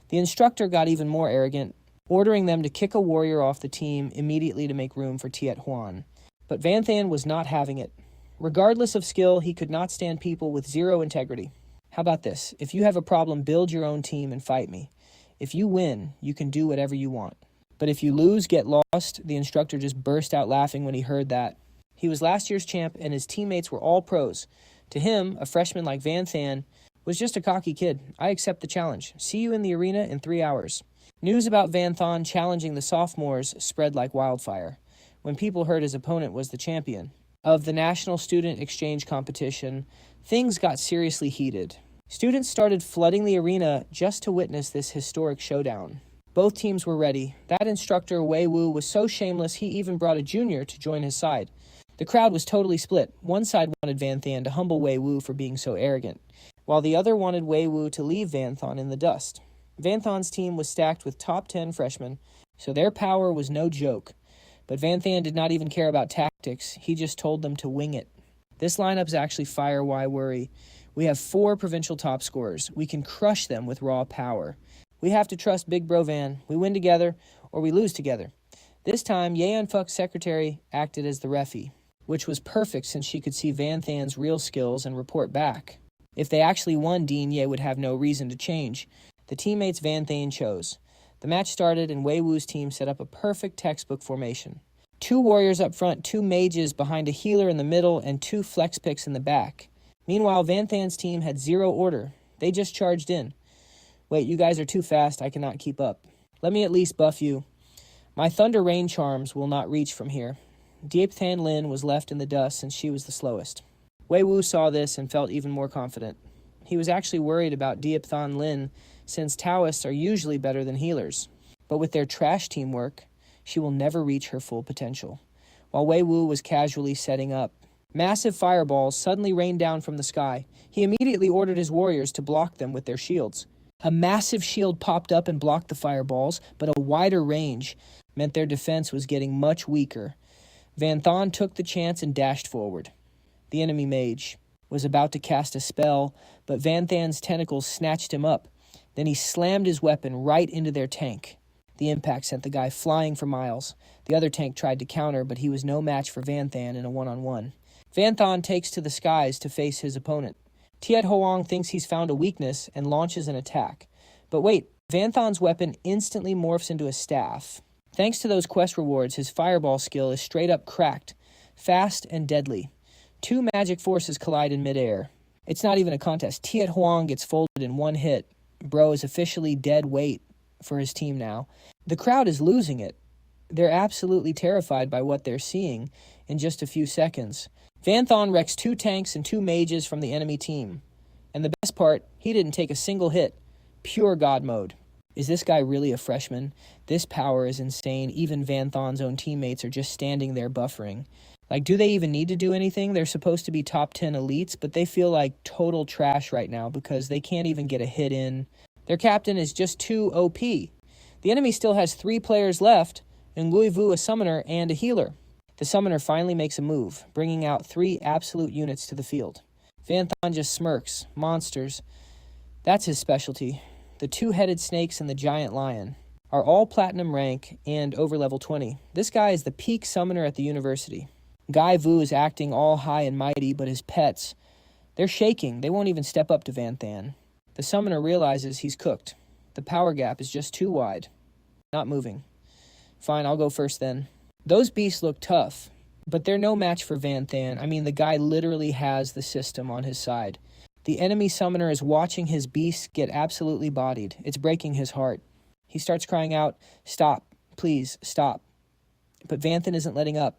The instructor got even more arrogant, ordering them to kick a warrior off the team immediately to make room for Tiet Hoan. But Van Than was not having it. Regardless of skill, he could not stand people with 0 integrity. How about this? If you have a problem, build your own team and fight me. If you win, you can do whatever you want. But if you lose, get lost, the instructor just burst out laughing when he heard that. He was last year's champ, and his teammates were all pros. To him, a freshman like Van Than was just a cocky kid. I accept the challenge. See you in the arena in 3 hours. News about Van Than challenging the sophomores spread like wildfire. When people heard his opponent was the champion of the National Student Exchange Competition, things got seriously heated. Students started flooding the arena just to witness this historic showdown. Both teams were ready. That instructor, Wei Wu, was so shameless he even brought a junior to join his side. The crowd was totally split. One side wanted Van Than to humble Wei Wu for being so arrogant, while the other wanted Wei Wu to leave Van Than in the dust. Van Than's team was stacked with top 10 freshmen, so their power was no joke. But Van Than did not even care about tactics. He just told them to wing it. This lineup's actually fire, why worry? We have 4 provincial top scorers. We can crush them with raw power. We have to trust Big Bro Van. We win together, or we lose together. This time, Yeon Fuck's secretary acted as the referee, which was perfect since she could see Van Than's real skills and report back. If they actually won, Dean Ye would have no reason to change. The teammates Van Than chose. The match started, and Wei Wu's team set up a perfect textbook formation. 2 warriors up front, 2 mages behind a healer in the middle, and 2 flex picks in the back. Meanwhile, Van Than's team had 0 order. They just charged in. Wait, you guys are too fast. I cannot keep up. Let me at least buff you. My Thunder Rain charms will not reach from here. Diep Than Lin was left in the dust since she was the slowest. Wei Wu saw this and felt even more confident. He was actually worried about Diep Than Lin since Taoists are usually better than healers. But with their trash teamwork, she will never reach her full potential. While Wei Wu was casually setting up, massive fireballs suddenly rained down from the sky. He immediately ordered his warriors to block them with their shields. A massive shield popped up and blocked the fireballs, but a wider range meant their defense was getting much weaker. Van Than took the chance and dashed forward. The enemy mage was about to cast a spell, but Van Than's tentacles snatched him up. Then he slammed his weapon right into their tank. The impact sent the guy flying for miles. The other tank tried to counter, but he was no match for Van Than in a one-on-one. Van Than takes to the skies to face his opponent. Tiet Hoang thinks he's found a weakness and launches an attack. But wait, Van Thon's weapon instantly morphs into a staff. Thanks to those quest rewards, his fireball skill is straight up cracked, fast and deadly. Two magic forces collide in midair. It's not even a contest. Tiet Huang gets folded in one hit. Bro is officially dead weight for his team now. The crowd is losing it. They're absolutely terrified by what they're seeing in just a few seconds. Van Thon wrecks 2 tanks and 2 mages from the enemy team. And the best part, he didn't take a single hit. Pure God mode. Is this guy really a freshman? This power is insane. Even Van Thon's own teammates are just standing there buffering. Like, do they even need to do anything? They're supposed to be top 10 elites, but they feel like total trash right now because they can't even get a hit in. Their captain is just too OP. The enemy still has 3 players left, and Nguivu, a summoner, and a healer. The summoner finally makes a move, bringing out 3 absolute units to the field. Van Thon just smirks. Monsters. That's his specialty. The 2-headed snakes and the giant lion are all platinum rank and over level 20. This guy is the peak summoner at the university. Guy Vu is acting all high and mighty, but his pets, they're shaking. They won't even step up to Van Thon. The summoner realizes he's cooked. The power gap is just too wide. Not moving. Fine, I'll go first then. Those beasts look tough, but they're no match for Van Thon. I mean, the guy literally has the system on his side. The enemy summoner is watching his beasts get absolutely bodied. It's breaking his heart. He starts crying out, "Stop, please, stop." But Van Thon isn't letting up.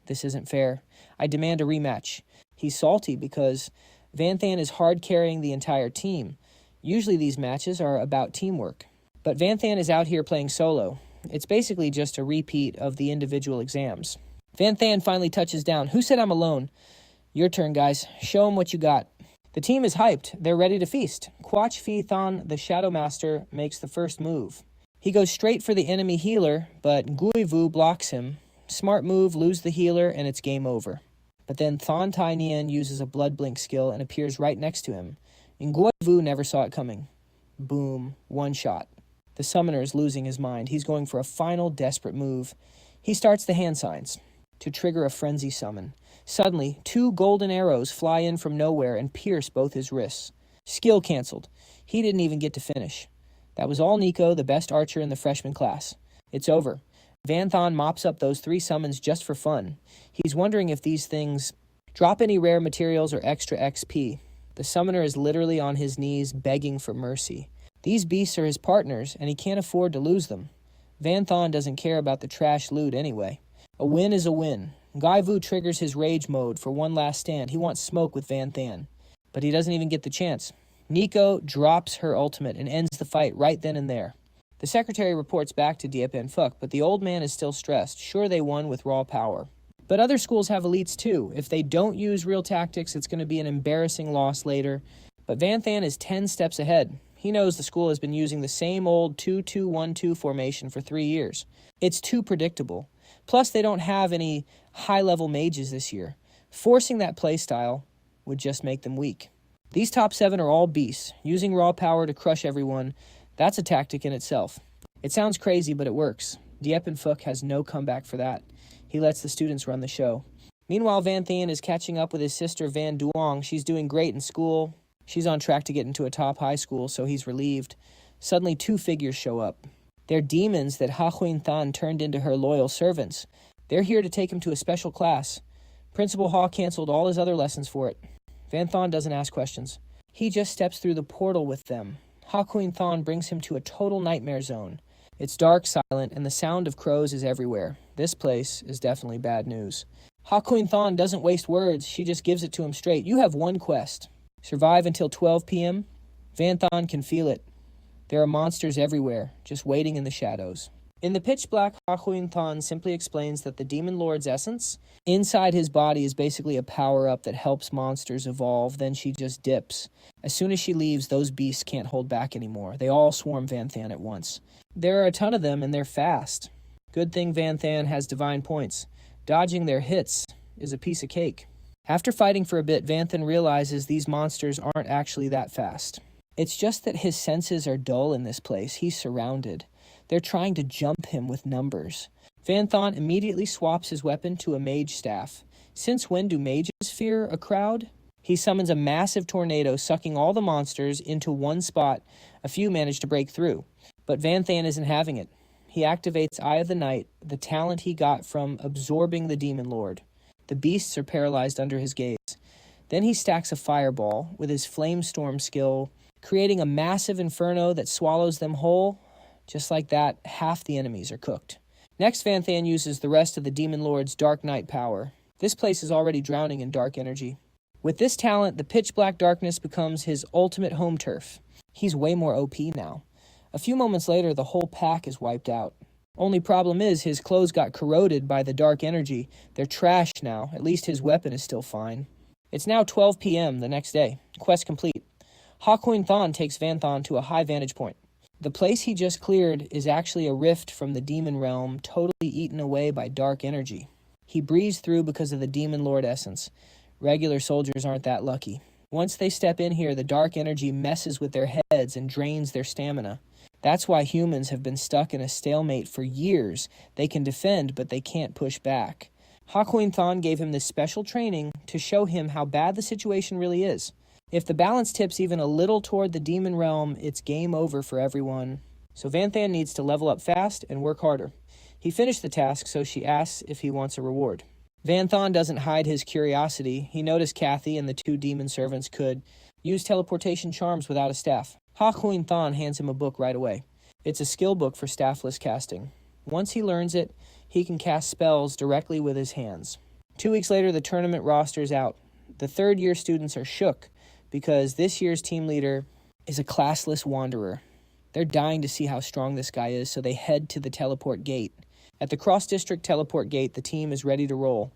This isn't fair. I demand a rematch. He's salty because Van Thon is hard carrying the entire team. Usually these matches are about teamwork. But Van Thon is out here playing solo. It's basically just a repeat of the individual exams. Van Thon finally touches down. Who said I'm alone? Your turn, guys. Show them what you got. The team is hyped. They're ready to feast. Quach Phi Thon, the Shadow Master, makes the first move. He goes straight for the enemy healer, but Nguivu blocks him. Smart move, lose the healer, and it's game over. But then Thon Tai Nian uses a blood blink skill and appears right next to him. Nguivu never saw it coming. Boom, one shot. The summoner is losing his mind. He's going for a final desperate move. He starts the hand signs to trigger a frenzy summon. Suddenly, 2 golden arrows fly in from nowhere and pierce both his wrists. Skill canceled. He didn't even get to finish. That was all Nico, the best archer in the freshman class. It's over. Van Thon mops up those 3 summons just for fun. He's wondering if these things drop any rare materials or extra XP. The summoner is literally on his knees begging for mercy. These beasts are his partners, and he can't afford to lose them. Van Thon doesn't care about the trash loot anyway. A win is a win. Guy Vu triggers his rage mode for one last stand. He wants smoke with Van Thon, but he doesn't even get the chance. Nico drops her ultimate and ends the fight right then and there. The secretary reports back to Diep and Fuck, but the old man is still stressed. Sure, they won with raw power. But other schools have elites too. If they don't use real tactics, it's going to be an embarrassing loss later. But Van Thon is 10 steps ahead. He knows the school has been using the same old 2-2-1-2 formation for 3 years. It's too predictable. Plus, they don't have any high-level mages this year. Forcing that playstyle would just make them weak. These top 7 are all beasts, using raw power to crush everyone. That's a tactic in itself. It sounds crazy, but it works. Diep and Fuck has no comeback for that. He lets the students run the show. Meanwhile, Van Thon is catching up with his sister Van Duong. She's doing great in school. She's on track to get into a top high school, so he's relieved. Suddenly, 2 figures show up. They're demons that Ha Huin Than turned into her loyal servants. They're here to take him to a special class. Principal Ha canceled all his other lessons for it. Van Thon doesn't ask questions. He just steps through the portal with them. Ha Huin Than brings him to a total nightmare zone. It's dark, silent, and the sound of crows is everywhere. This place is definitely bad news. Ha Huin Than doesn't waste words. She just gives it to him straight. You have one quest. Survive until 12 p.m. Van Thon can feel it. There are monsters everywhere, just waiting in the shadows. In the pitch black, Ha Huin Than simply explains that the Demon Lord's essence inside his body is basically a power-up that helps monsters evolve. Then she just dips. As soon as she leaves, those beasts can't hold back anymore. They all swarm Van Thon at once. There are a ton of them, and they're fast. Good thing Van Thon has divine points. Dodging their hits is a piece of cake. After fighting for a bit, Van Thon realizes these monsters aren't actually that fast. It's just that his senses are dull in this place. He's surrounded. They're trying to jump him with numbers. Van Thon immediately swaps his weapon to a mage staff. Since when do mages fear a crowd? He summons a massive tornado, sucking all the monsters into one spot. A few manage to break through. But Van Than isn't having it. He activates Eye of the Night, the talent he got from absorbing the Demon Lord. The beasts are paralyzed under his gaze. Then he stacks a fireball with his Flamestorm skill, creating a massive inferno that swallows them whole. Just like that, half the enemies are cooked. Next, Van Than uses the rest of the Demon Lord's Dark Night power. This place is already drowning in dark energy. With this talent, the pitch black darkness becomes his ultimate home turf. He's way more OP now. A few moments later, the whole pack is wiped out. Only problem is his clothes got corroded by the dark energy. They're trashed now. At least his weapon is still fine. It's now 12 p.m. the next day. Quest complete. Hakuin Thon takes Van Than to a high vantage point. The place he just cleared is actually a rift from the demon realm, totally eaten away by dark energy. He breezed through because of the Demon Lord essence. Regular soldiers aren't that lucky. Once they step in here, the dark energy messes with their heads and drains their stamina. That's why humans have been stuck in a stalemate for years. They can defend, but they can't push back. Hakuin Thon gave him this special training to show him how bad the situation really is. If the balance tips even a little toward the demon realm, it's game over for everyone. So Van Than needs to level up fast and work harder. He finished the task, so she asks if he wants a reward. Van Than doesn't hide his curiosity. He noticed Kathy and the two demon servants could use teleportation charms without a staff. Hakuin Thon hands him a book right away. It's a skill book for staffless casting. Once he learns it, he can cast spells directly with his hands. 2 weeks later, the tournament roster's out. The third-year students are shook because this year's team leader is a classless wanderer. They're dying to see how strong this guy is, so they head to the teleport gate. At the cross-district teleport gate, the team is ready to roll,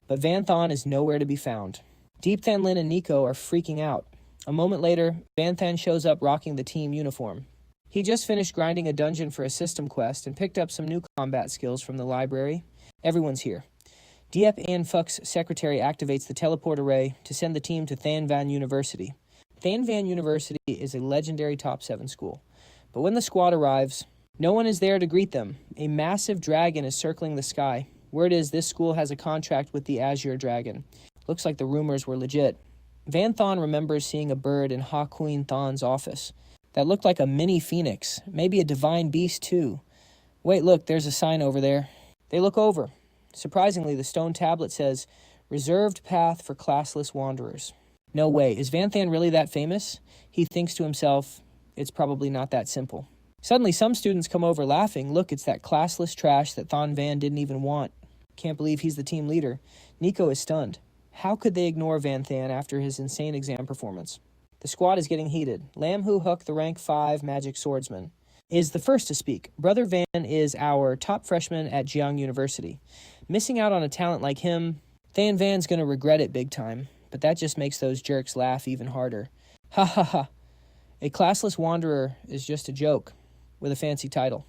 but Van Than is nowhere to be found. Deep Than Lin and Nico are freaking out. A moment later, Van Than shows up rocking the team uniform. He just finished grinding a dungeon for a system quest and picked up some new combat skills from the library. Everyone's here. Diep An Phuk's secretary activates the teleport array to send the team to Than Van University. Than Van University is a legendary top 7 school. But when the squad arrives, no one is there to greet them. A massive dragon is circling the sky. Word is this school has a contract with the Azure Dragon. Looks like the rumors were legit. Van Than remembers seeing a bird in Hakuin Thon's office that looked like a mini phoenix, maybe a divine beast too. Wait, look, there's a sign over there. They look over. Surprisingly, the stone tablet says, "Reserved path for classless wanderers." No way, is Van Than really that famous? He thinks to himself, it's probably not that simple. Suddenly, some students come over laughing. Look, it's that classless trash that Thon Van didn't even want. Can't believe he's the team leader. Nico is stunned. How could they ignore Van Than after his insane exam performance? The squad is getting heated. Lam Hu Huk, the rank 5 magic swordsman, is the first to speak. Brother Van is our top freshman at Jiang University. Missing out on a talent like him, Than Van's gonna regret it big time, but that just makes those jerks laugh even harder. Ha ha ha. A classless wanderer is just a joke with a fancy title.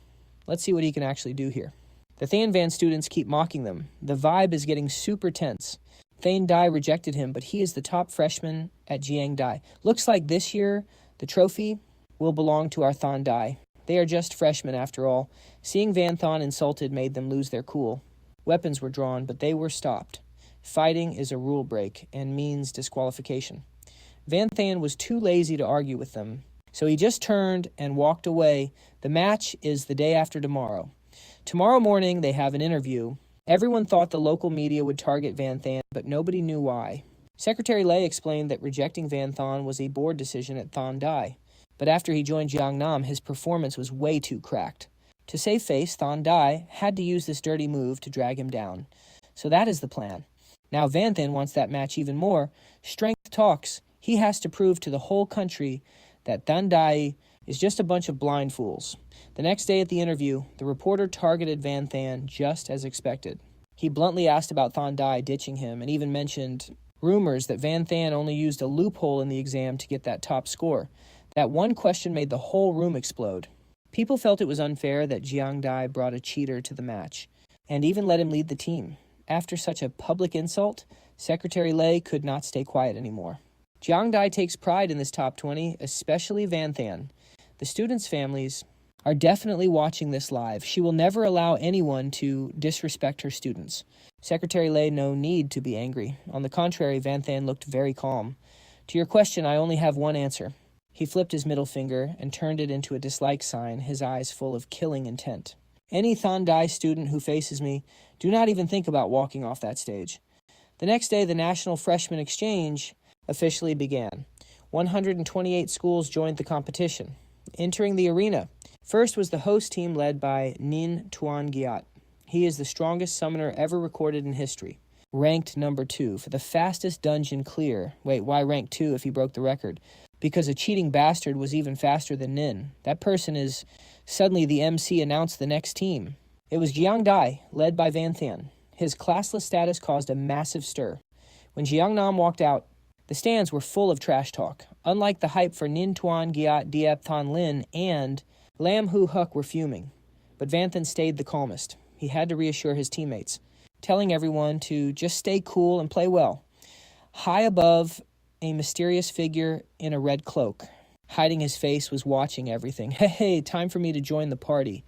Let's see what he can actually do here. The Than Van students keep mocking them. The vibe is getting super tense. Thane Dai rejected him, but he is the top freshman at Jiang Dai. Looks like this year, the trophy will belong to our Thon Dai. They are just freshmen after all. Seeing Van Than insulted made them lose their cool. Weapons were drawn, but they were stopped. Fighting is a rule break and means disqualification. Van Than was too lazy to argue with them, so he just turned and walked away. The match is the day after tomorrow. Tomorrow morning, they have an interview. Everyone thought the local media would target Van Than, but nobody knew why. Secretary Lei explained that rejecting Van Than was a board decision at Thon Dai, but after he joined Jiangnam, his performance was way too cracked. To save face, Thon Dai had to use this dirty move to drag him down. So that is the plan. Now Van Than wants that match even more. Strength talks. He has to prove to the whole country that Thon Dai is just a bunch of blind fools. The next day at the interview, the reporter targeted Van Than just as expected. He bluntly asked about Thon Dai ditching him and even mentioned rumors that Van Than only used a loophole in the exam to get that top score. That one question made the whole room explode. People felt it was unfair that Jiang Dai brought a cheater to the match and even let him lead the team. After such a public insult, Secretary Lei could not stay quiet anymore. Jiang Dai takes pride in this top 20, especially Van Than. The students' families are definitely watching this live. She will never allow anyone to disrespect her students. Secretary Lei no need to be angry. On the contrary, Van Than looked very calm. To your question, I only have one answer. He flipped his middle finger and turned it into a dislike sign, his eyes full of killing intent. Any Thandai student who faces me, do not even think about walking off that stage. The next day, the National Freshman Exchange officially began. 128 schools joined the competition. Entering the arena, first was the host team led by Nin Tuan Gyat. He is the strongest summoner ever recorded in history. Ranked number 2 for the fastest dungeon clear. Wait, why rank 2 if he broke the record? Because a cheating bastard was even faster than Nin. That person is... Suddenly the MC announced the next team. It was Jiang Dai, led by Van Than. His classless status caused a massive stir. When Jiang Nam walked out, the stands were full of trash talk. Unlike the hype for Nin Tuan Gyat Diep Than Lin and Lam Hu Huk were fuming. But Van Than stayed the calmest. He had to reassure his teammates, telling everyone to just stay cool and play well. High above, a mysterious figure in a red cloak, hiding his face, was watching everything. Hey, time for me to join the party.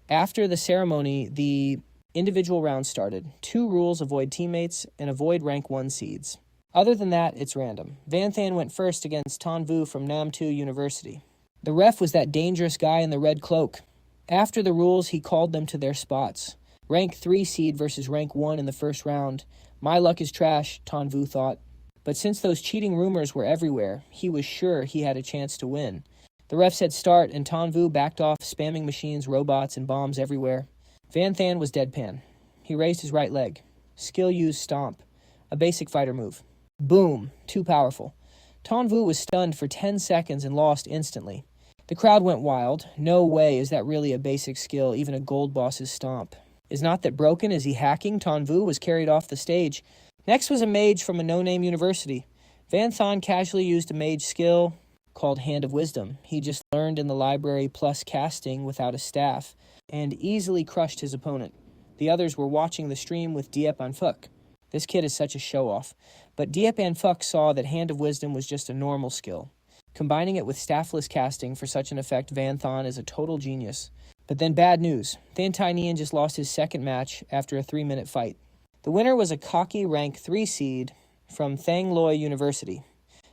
After the ceremony, the individual round started. 2 rules: avoid teammates and avoid rank 1 seeds. Other than that, it's random. Van Than went first against Tan Vu from Nam Tu University. The ref was that dangerous guy in the red cloak. After the rules, he called them to their spots. Rank 3 seed versus rank 1 in the first round. My luck is trash, Tan Vu thought. But since those cheating rumors were everywhere, he was sure he had a chance to win. The ref said start, and Tan Vu backed off, spamming machines, robots, and bombs everywhere. Van Than was deadpan. He raised his right leg. Skill used stomp, a basic fighter move. Boom, too powerful. Tan Vu was stunned for 10 seconds and lost instantly. The crowd went wild. No way is that really a basic skill, even a gold boss's stomp. Is not that broken? Is he hacking? Tan Vu was carried off the stage. Next was a mage from a no-name university. Van Than casually used a mage skill called Hand of Wisdom. He just learned in the library plus casting without a staff, and easily crushed his opponent. The others were watching the stream with Diep An Phúc. This kid is such a show-off. But Diep An Phúc saw that Hand of Wisdom was just a normal skill. Combining it with staffless casting for such an effect, Van Than is a total genius. But then bad news. Than Tai Nian just lost his second match after a 3-minute fight. The winner was a cocky rank 3 seed from Thang Loi University.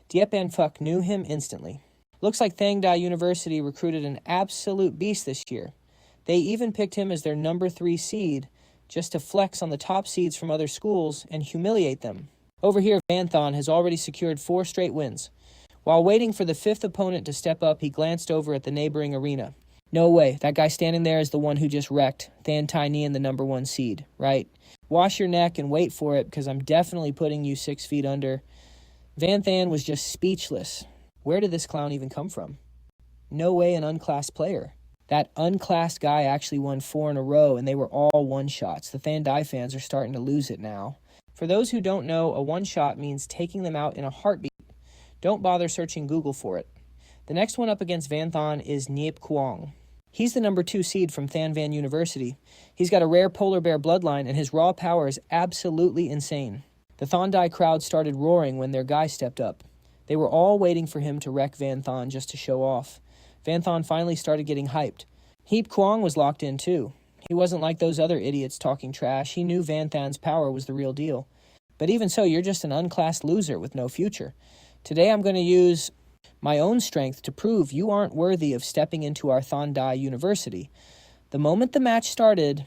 Diep An Phúc knew him instantly. Looks like Thang Dai University recruited an absolute beast this year. They even picked him as their number 3 seed just to flex on the top seeds from other schools and humiliate them. Over here, Van Than has already secured 4 straight wins. While waiting for the 5th opponent to step up, he glanced over at the neighboring arena. No way, that guy standing there is the one who just wrecked Than Tai Nian, the number 1 seed, right? Wash your neck and wait for it, because I'm definitely putting you 6 feet under. Van Than was just speechless. Where did this clown even come from? No way an unclassed player. That unclassed guy actually won 4 in a row, and they were all one-shots. The Thandai fans are starting to lose it now. For those who don't know, a one-shot means taking them out in a heartbeat. Don't bother searching Google for it. The next one up against Van Than is Niep Quang. He's the number 2 seed from Than Van University. He's got a rare polar bear bloodline, and his raw power is absolutely insane. The Thandai crowd started roaring when their guy stepped up. They were all waiting for him to wreck Van Than just to show off. Van Than finally started getting hyped. Niep Quang was locked in too. He wasn't like those other idiots talking trash. He knew Van Than's power was the real deal. But even so, you're just an unclassed loser with no future. Today I'm going to use my own strength to prove you aren't worthy of stepping into our Thandai University. The moment the match started,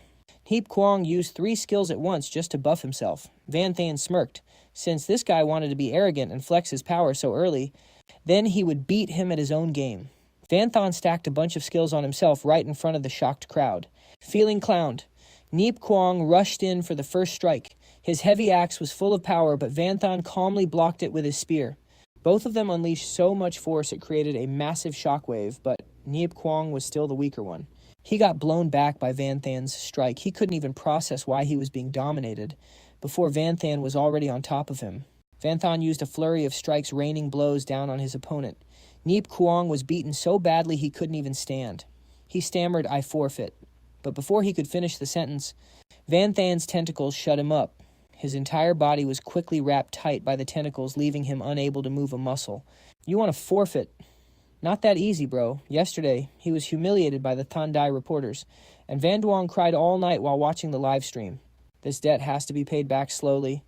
Niep Quang used 3 skills at once just to buff himself. Van Than smirked. Since this guy wanted to be arrogant and flex his power so early, then he would beat him at his own game. Van Than stacked a bunch of skills on himself right in front of the shocked crowd. Feeling clowned, Niep Quang rushed in for the first strike. His heavy axe was full of power, but Van Than calmly blocked it with his spear. Both of them unleashed so much force it created a massive shockwave, but Niep Quang was still the weaker one. He got blown back by Van Than's strike. He couldn't even process why he was being dominated before Van Than was already on top of him. Van Than used a flurry of strikes, raining blows down on his opponent. Niep Quang was beaten so badly he couldn't even stand. He stammered, "I forfeit." But before he could finish the sentence, Van Than's tentacles shut him up. His entire body was quickly wrapped tight by the tentacles, leaving him unable to move a muscle. You want to forfeit? Not that easy, bro. Yesterday, he was humiliated by the Thandai reporters, and Van Duong cried all night while watching the live stream. This debt has to be paid back slowly.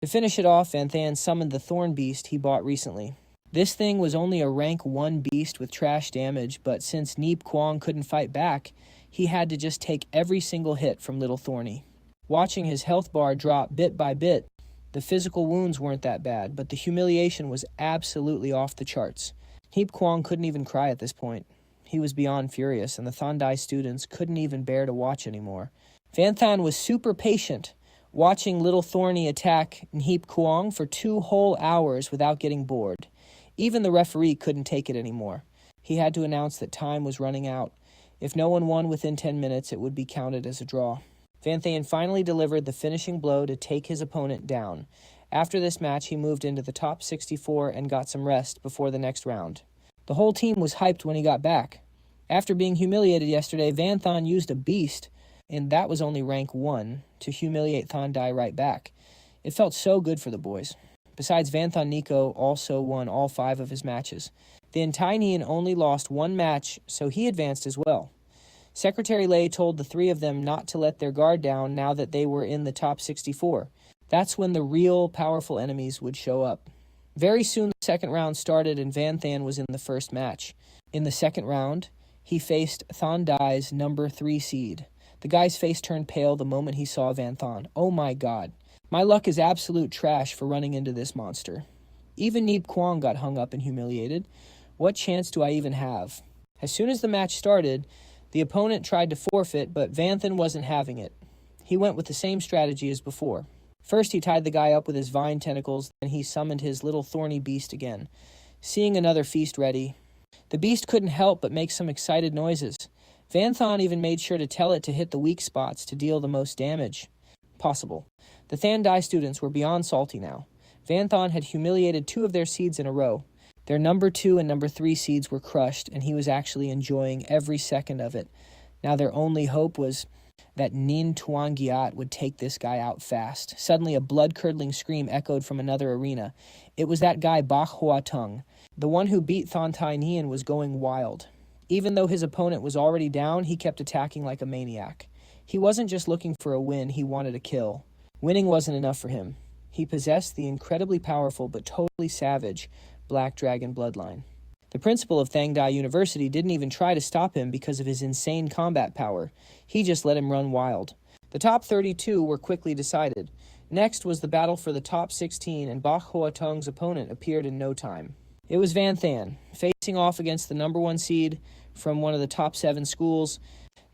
To finish it off, Van Than summoned the Thorn Beast he bought recently. This thing was only a rank 1 beast with trash damage, but since Neep Kwong couldn't fight back, he had to just take every single hit from Little Thorny. Watching his health bar drop bit by bit, the physical wounds weren't that bad, but the humiliation was absolutely off the charts. Neep Kwong couldn't even cry at this point. He was beyond furious, and the Thandai students couldn't even bear to watch anymore. Vanthan was super patient, watching Little Thorny attack Neep Kwong for 2 whole hours without getting bored. Even the referee couldn't take it anymore. He had to announce that time was running out. If no one won within 10 minutes, it would be counted as a draw. Vanthan finally delivered the finishing blow to take his opponent down. After this match, he moved into the top 64 and got some rest before the next round. The whole team was hyped when he got back. After being humiliated yesterday, Vanthan used a beast, and that was only rank 1, to humiliate Thandai right back. It felt so good for the boys. Besides, Vanthan Nico also won all 5 of his matches. The Intainian only lost 1 match, so he advanced as well. Secretary Lei told the 3 of them not to let their guard down now that they were in the top 64. That's when the real powerful enemies would show up. Very soon the second round started and Vanthan was in the first match. In the second round, he faced Thandai's number 3 seed. The guy's face turned pale the moment he saw Vanthan. Oh my god. My luck is absolute trash for running into this monster. Even Neep Kwong got hung up and humiliated. What chance do I even have? As soon as the match started, the opponent tried to forfeit, but Vanthan wasn't having it. He went with the same strategy as before. First, he tied the guy up with his vine tentacles, then he summoned his little thorny beast again. Seeing another feast ready, the beast couldn't help but make some excited noises. Vanthan even made sure to tell it to hit the weak spots to deal the most damage possible. The Thandai students were beyond salty now. Vanthan had humiliated 2 of their seeds in a row. Their number 2 and number 3 seeds were crushed, and he was actually enjoying every second of it. Now their only hope was that Nin Tuan Giat would take this guy out fast. Suddenly a blood-curdling scream echoed from another arena. It was that guy Bach Hua Tung. The one who beat Thantai Nian was going wild. Even though his opponent was already down, he kept attacking like a maniac. He wasn't just looking for a win, he wanted a kill. Winning wasn't enough for him. He possessed the incredibly powerful but totally savage Black Dragon bloodline. The principal of Thandai University didn't even try to stop him because of his insane combat power. He just let him run wild. The top 32 were quickly decided. Next was the battle for the top 16, and Bach Hoa Tung's opponent appeared in no time. It was Vanthan, facing off against the number 1 seed from one of the top 7 schools.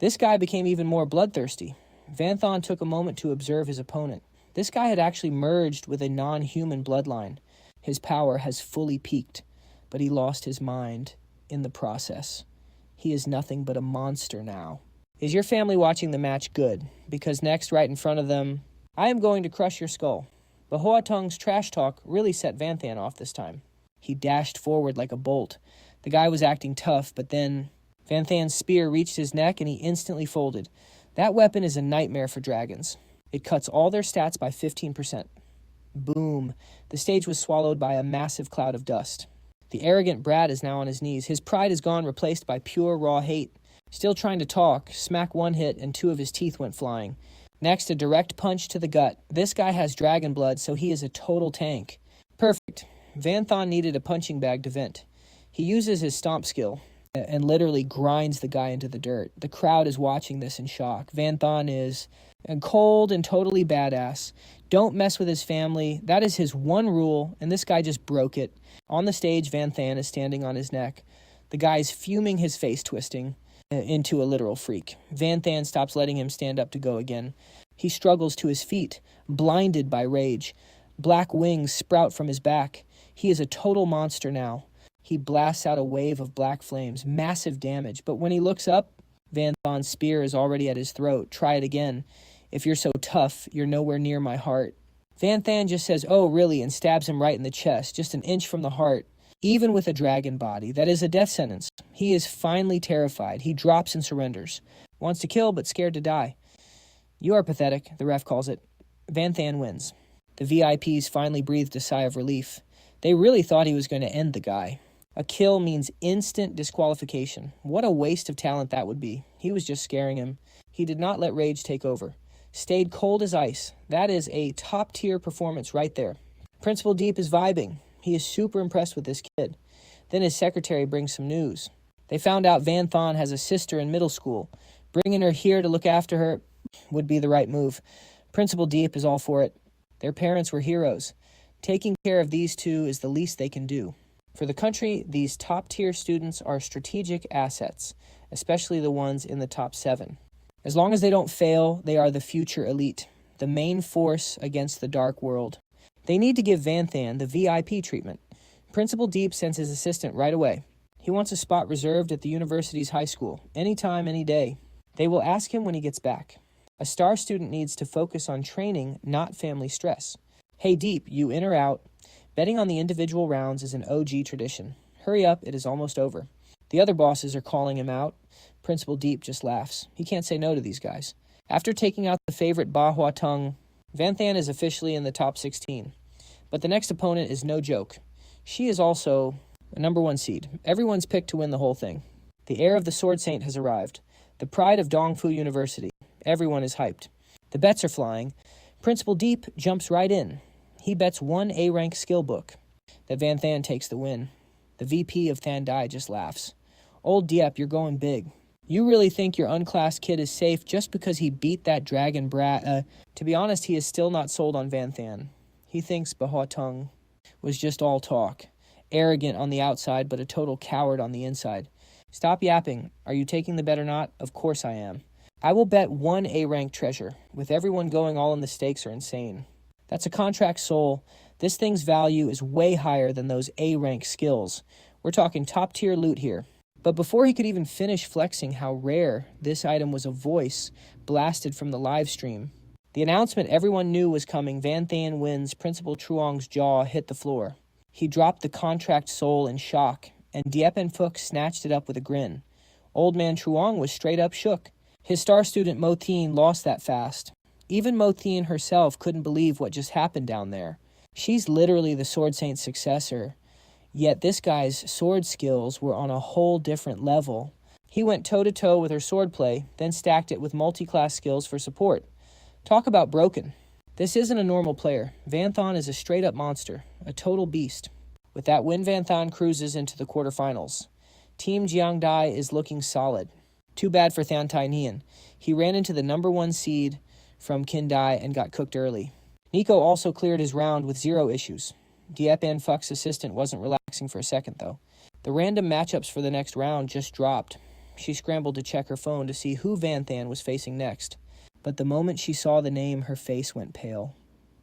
This guy became even more bloodthirsty. Vanthan took a moment to observe his opponent. This guy had actually merged with a non-human bloodline. His power has fully peaked, but he lost his mind in the process. He is nothing but a monster now. Is your family watching the match? Good, because next, right in front of them, I am going to crush your skull. But Hoa Tung's trash talk really set Vanthan off this time. He dashed forward like a bolt. The guy was acting tough, but then Vanthan's spear reached his neck and he instantly folded. That weapon is a nightmare for dragons. It cuts all their stats by 15%. Boom. The stage was swallowed by a massive cloud of dust. The arrogant brat is now on his knees. His pride is gone, replaced by pure raw hate. Still trying to talk, smack 1 hit and 2 of his teeth went flying. Next, a direct punch to the gut. This guy has dragon blood, so he is a total tank. Perfect. Vanthan needed a punching bag to vent. He uses his stomp skill and literally grinds the guy into the dirt. The crowd is watching this in shock. Vanthan is cold and totally badass. Don't mess with his family. That is his one rule, and this guy just broke it. On the stage, Vanthan is standing on his neck. The guy's fuming, his face twisting into a literal freak. Vanthan stops letting him stand up to go again. He struggles to his feet, blinded by rage. Black wings sprout from his back. He is a total monster now. He blasts out a wave of black flames, massive damage. But when he looks up, Vanthan's spear is already at his throat. Try it again. If you're so tough, you're nowhere near my heart. Vanthan just says, oh, really, and stabs him right in the chest, just an inch from the heart. Even with a dragon body, that is a death sentence. He is finally terrified. He drops and surrenders. Wants to kill, but scared to die. You are pathetic, the ref calls it. Vanthan wins. The VIPs finally breathed a sigh of relief. They really thought he was going to end the guy. A kill means instant disqualification. What a waste of talent that would be. He was just scaring him. He did not let rage take over. Stayed cold as ice. That is a top-tier performance right there. Principal Deep is vibing. He is super impressed with this kid. Then his secretary brings some news. They found out Van Thon has a sister in middle school. Bringing her here to look after her would be the right move. Principal Deep is all for it. Their parents were heroes. Taking care of these two is the least they can do. For the country, these top-tier students are strategic assets, especially the ones in the top 7. As long as they don't fail, they are the future elite, the main force against the dark world. They need to give Van Than the VIP treatment. Principal Deep sends his assistant right away. He wants a spot reserved at the university's high school, anytime, any day. They will ask him when he gets back. A star student needs to focus on training, not family stress. Hey Deep, you in or out? Betting on the individual rounds is an OG tradition. Hurry up, it is almost over. The other bosses are calling him out. Principal Deep just laughs. He can't say no to these guys. After taking out the favorite Bahua Tung, Van Than is officially in the top 16. But the next opponent is no joke. She is also a number 1 seed. Everyone's picked to win the whole thing. The heir of the Sword Saint has arrived. The pride of Dongfu University. Everyone is hyped. The bets are flying. Principal Deep jumps right in. He bets 1 A-rank skill book that Van Than takes the win. The VP of Thandai just laughs. Old Diep, you're going big. You really think your unclassed kid is safe just because he beat that dragon brat? To be honest, he is still not sold on Van Than. He thinks Bahua Tung was just all talk. Arrogant on the outside, but a total coward on the inside. Stop yapping. Are you taking the bet or not? Of course I am. I will bet 1 A-rank treasure. With everyone going all in, the stakes are insane. That's a contract soul. This thing's value is way higher than those A-rank skills. We're talking top-tier loot here. But before he could even finish flexing how rare this item was, a voice blasted from the live stream. The announcement everyone knew was coming. Van Than wins. Principal Truong's jaw hit the floor. He dropped the contract soul in shock, and Diep and Phuc snatched it up with a grin. Old man Truong was straight up shook. His star student Mo Thien lost that fast. Even Mo Thien herself couldn't believe what just happened down there. She's literally the Sword Saint's successor, yet this guy's sword skills were on a whole different level. He went toe-to-toe with her swordplay, then stacked it with multi-class skills for support. Talk about broken. This isn't a normal player. Van Thon is a straight-up monster, a total beast. With that win, Van Thon cruises into the quarterfinals. Team Jiangdai is looking solid. Too bad for Than Tai Nian. He ran into the number 1 seed from Kindai and got cooked early. Nico also cleared his round with 0 issues. Diep and Phuc's assistant wasn't relaxing for a second, though. The random matchups for the next round just dropped. She scrambled to check her phone to see who Van Than was facing next. But the moment she saw the name, her face went pale.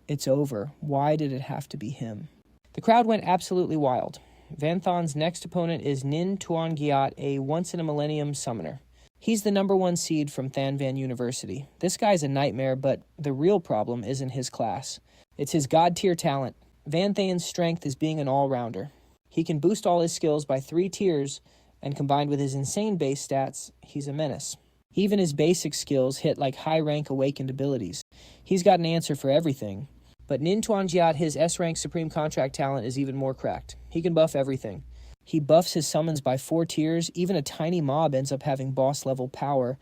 It's over. Why did it have to be him? The crowd went absolutely wild. Van Thon's next opponent is Nin Tuan Giat, a once-in-a-millennium summoner. He's the number 1 seed from Thanvan University. This guy's a nightmare, but the real problem isn't his class. It's his god-tier talent. Van Than's strength is being an all-rounder. He can boost all his skills by 3 tiers, and combined with his insane base stats, he's a menace. Even his basic skills hit like high-rank awakened abilities. He's got an answer for everything. But Nin Tuan Giat, his S-rank supreme contract talent, is even more cracked. He can buff everything. He buffs his summons by 4 tiers. Even a tiny mob ends up having boss-level power.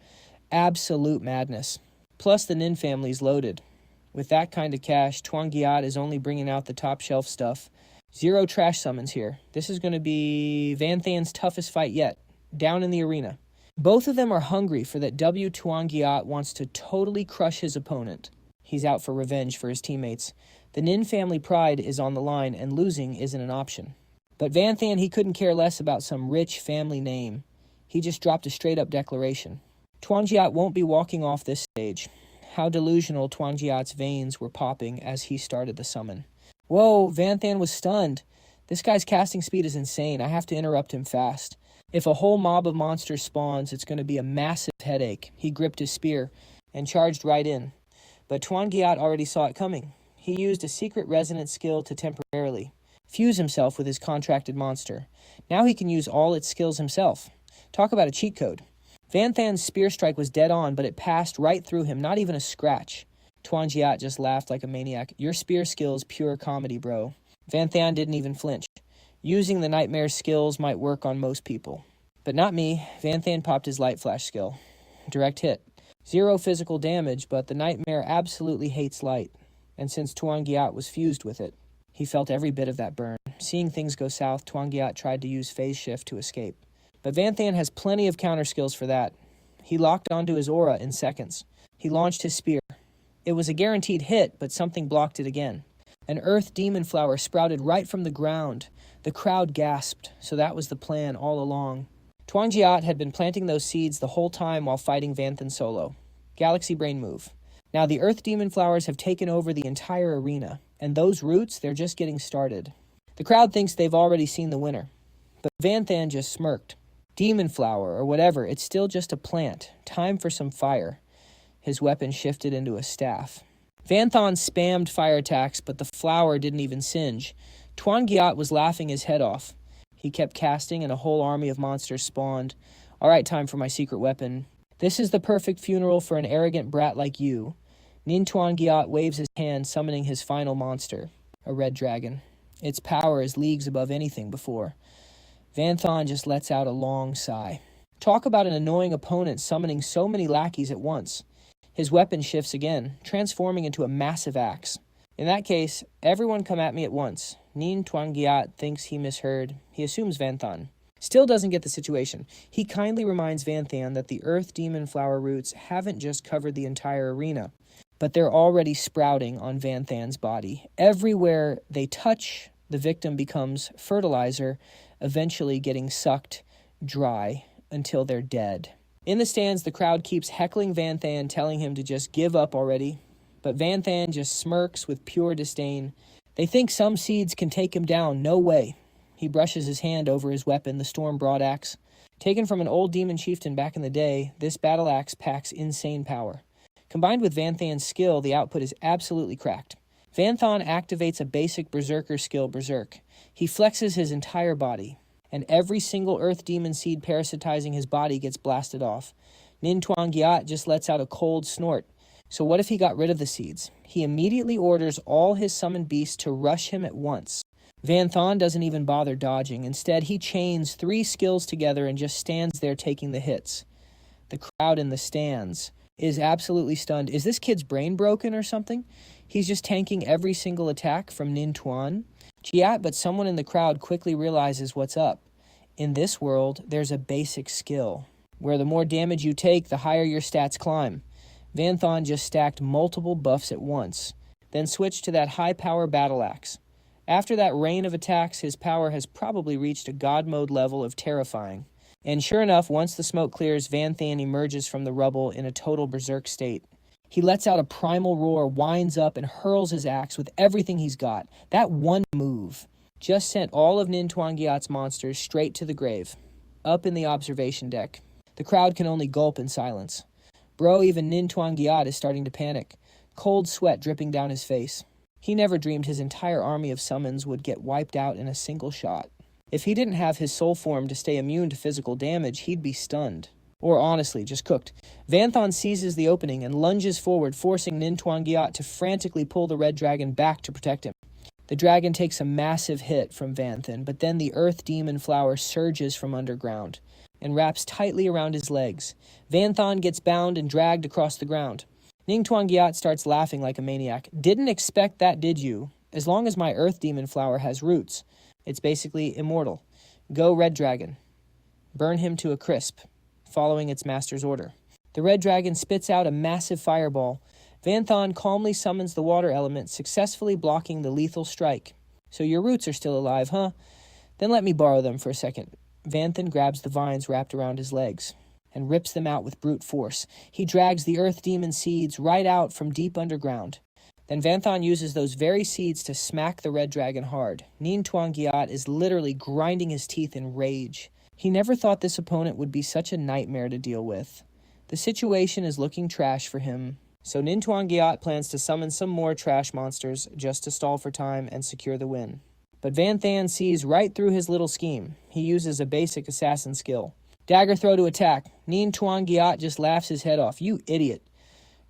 Absolute madness. Plus, the Nin family's loaded. With that kind of cash, Tuan Giat is only bringing out the top-shelf stuff. 0 trash summons here. This is going to be Van Than's toughest fight yet. Down in the arena. Both of them are hungry for that W. Tuan Giat wants to totally crush his opponent. He's out for revenge for his teammates. The Nin family pride is on the line, and losing isn't an option. But Van Than, he couldn't care less about some rich family name. He just dropped a straight-up declaration. Tuan Giat won't be walking off this stage. How delusional Tuan Giat's veins were popping as he started the summon. Whoa, Van Than was stunned. This guy's casting speed is insane. I have to interrupt him fast. If a whole mob of monsters spawns, it's going to be a massive headache. He gripped his spear and charged right in. But Tuan Giat already saw it coming. He used a secret resonance skill to temporarily fuse himself with his contracted monster. Now he can use all its skills himself. Talk about a cheat code. Van Than's spear strike was dead on, but it passed right through him, not even a scratch. Tuan Giat just laughed like a maniac. Your spear skill's pure comedy, bro. Van Than didn't even flinch. Using the nightmare skills might work on most people. But not me. Van Than popped his light flash skill. Direct hit. 0 physical damage, but the nightmare absolutely hates light. And since Tuan Giat was fused with it, he felt every bit of that burn. Seeing things go south, Twangyat tried to use phase shift to escape. But Vanthan has plenty of counter skills for that. He locked onto his aura in seconds. He launched his spear. It was a guaranteed hit, but something blocked it again. An earth demon flower sprouted right from the ground. The crowd gasped, so that was the plan all along. Twangyat had been planting those seeds the whole time while fighting Vanthan solo. Galaxy brain move. Now the earth demon flowers have taken over the entire arena, and those roots, they're just getting started. The crowd thinks they've already seen the winner, but Vanthan just smirked. Demon flower or whatever, it's still just a plant. Time for some fire. His weapon shifted into a staff. Vanthan spammed fire attacks, but the flower didn't even singe. Twangyat was laughing his head off. He kept casting and a whole army of monsters spawned. All right, time for my secret weapon. This is the perfect funeral for an arrogant brat like you. Nin Twangyat waves his hand, summoning his final monster, a red dragon. Its power is leagues above anything before. Vanthan just lets out a long sigh. Talk about an annoying opponent summoning so many lackeys at once. His weapon shifts again, transforming into a massive axe. In that case, everyone come at me at once. Nin Twangyat thinks he misheard. He assumes Vanthan. Still doesn't get the situation. He kindly reminds Vanthan that the earth demon flower roots haven't just covered the entire arena, but they're already sprouting on Vanthan's body. Everywhere they touch, the victim becomes fertilizer, eventually getting sucked dry until they're dead. In the stands, the crowd keeps heckling Vanthan, telling him to just give up already. But Vanthan just smirks with pure disdain. They think some seeds can take him down. No way. He brushes his hand over his weapon, the Storm Broadaxe. Taken from an old demon chieftain back in the day, this battle axe packs insane power. Combined with Vanthan's skill, the output is absolutely cracked. Vanthan activates a basic berserker skill, Berserk. He flexes his entire body, and every single earth demon seed parasitizing his body gets blasted off. Nin Twangyat just lets out a cold snort. So what if he got rid of the seeds? He immediately orders all his summoned beasts to rush him at once. Vanthan doesn't even bother dodging. Instead, he chains 3 skills together and just stands there taking the hits. The crowd in the stands is absolutely stunned. Is this kid's brain broken or something? He's just tanking every single attack from Nin Twan. Giat, but someone in the crowd quickly realizes what's up. In this world, there's a basic skill, where the more damage you take, the higher your stats climb. Vanthan just stacked multiple buffs at once, then switched to that high-power battle axe. After that rain of attacks, his power has probably reached a god mode level of terrifying. And sure enough, once the smoke clears, Vanthan emerges from the rubble in a total berserk state. He lets out a primal roar, winds up, and hurls his axe with everything he's got. That one move just sent all of Nin Twangyat's monsters straight to the grave, up in the observation deck. The crowd can only gulp in silence. Bro, even Nin Twangyat is starting to panic, cold sweat dripping down his face. He never dreamed his entire army of summons would get wiped out in a single shot. If he didn't have his soul form to stay immune to physical damage, he'd be stunned. Or honestly, just cooked. Vanthan seizes the opening and lunges forward, forcing Nin Twangyat to frantically pull the red dragon back to protect him. The dragon takes a massive hit from Vanthan, but then the earth demon flower surges from underground and wraps tightly around his legs. Vanthan gets bound and dragged across the ground. Nin Twangyat starts laughing like a maniac. Didn't expect that, did you? As long as my earth demon flower has roots, it's basically immortal. Go, red dragon. Burn him to a crisp, following its master's order. The red dragon spits out a massive fireball. Vanthan calmly summons the water element, successfully blocking the lethal strike. So your roots are still alive, huh? Then let me borrow them for a second. Vanthan grabs the vines wrapped around his legs and rips them out with brute force. He drags the earth demon seeds right out from deep underground. Then Vanthan uses those very seeds to smack the red dragon hard. Nin Twangyat is literally grinding his teeth in rage. He never thought this opponent would be such a nightmare to deal with. The situation is looking trash for him, so Nin Twangyat plans to summon some more trash monsters just to stall for time and secure the win. But Vanthan sees right through his little scheme. He uses a basic assassin skill. Dagger throw to attack. Nin Twangyat just laughs his head off. You idiot.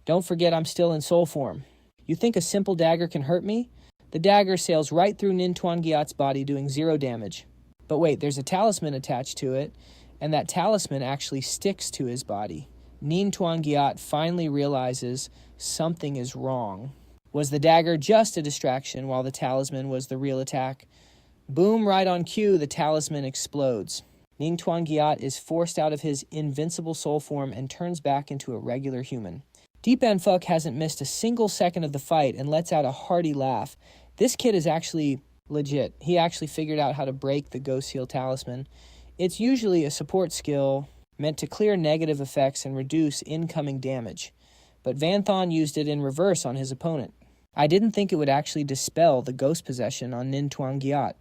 Don't forget I'm still in soul form. You think a simple dagger can hurt me? The dagger sails right through Nin Twangyat's body, doing 0 damage. But wait, there's a talisman attached to it, and that talisman actually sticks to his body. Nin Twangyat finally realizes something is wrong. Was the dagger just a distraction while the talisman was the real attack? Boom, right on cue, the talisman explodes. Ning Tuan Gyat is forced out of his invincible soul form and turns back into a regular human. Deep Fuck hasn't missed a single second of the fight and lets out a hearty laugh. This kid is actually legit. He actually figured out how to break the Ghost Seal talisman. It's usually a support skill meant to clear negative effects and reduce incoming damage. But Vanthan used it in reverse on his opponent. I didn't think it would actually dispel the ghost possession on Nin Tuan Gyat.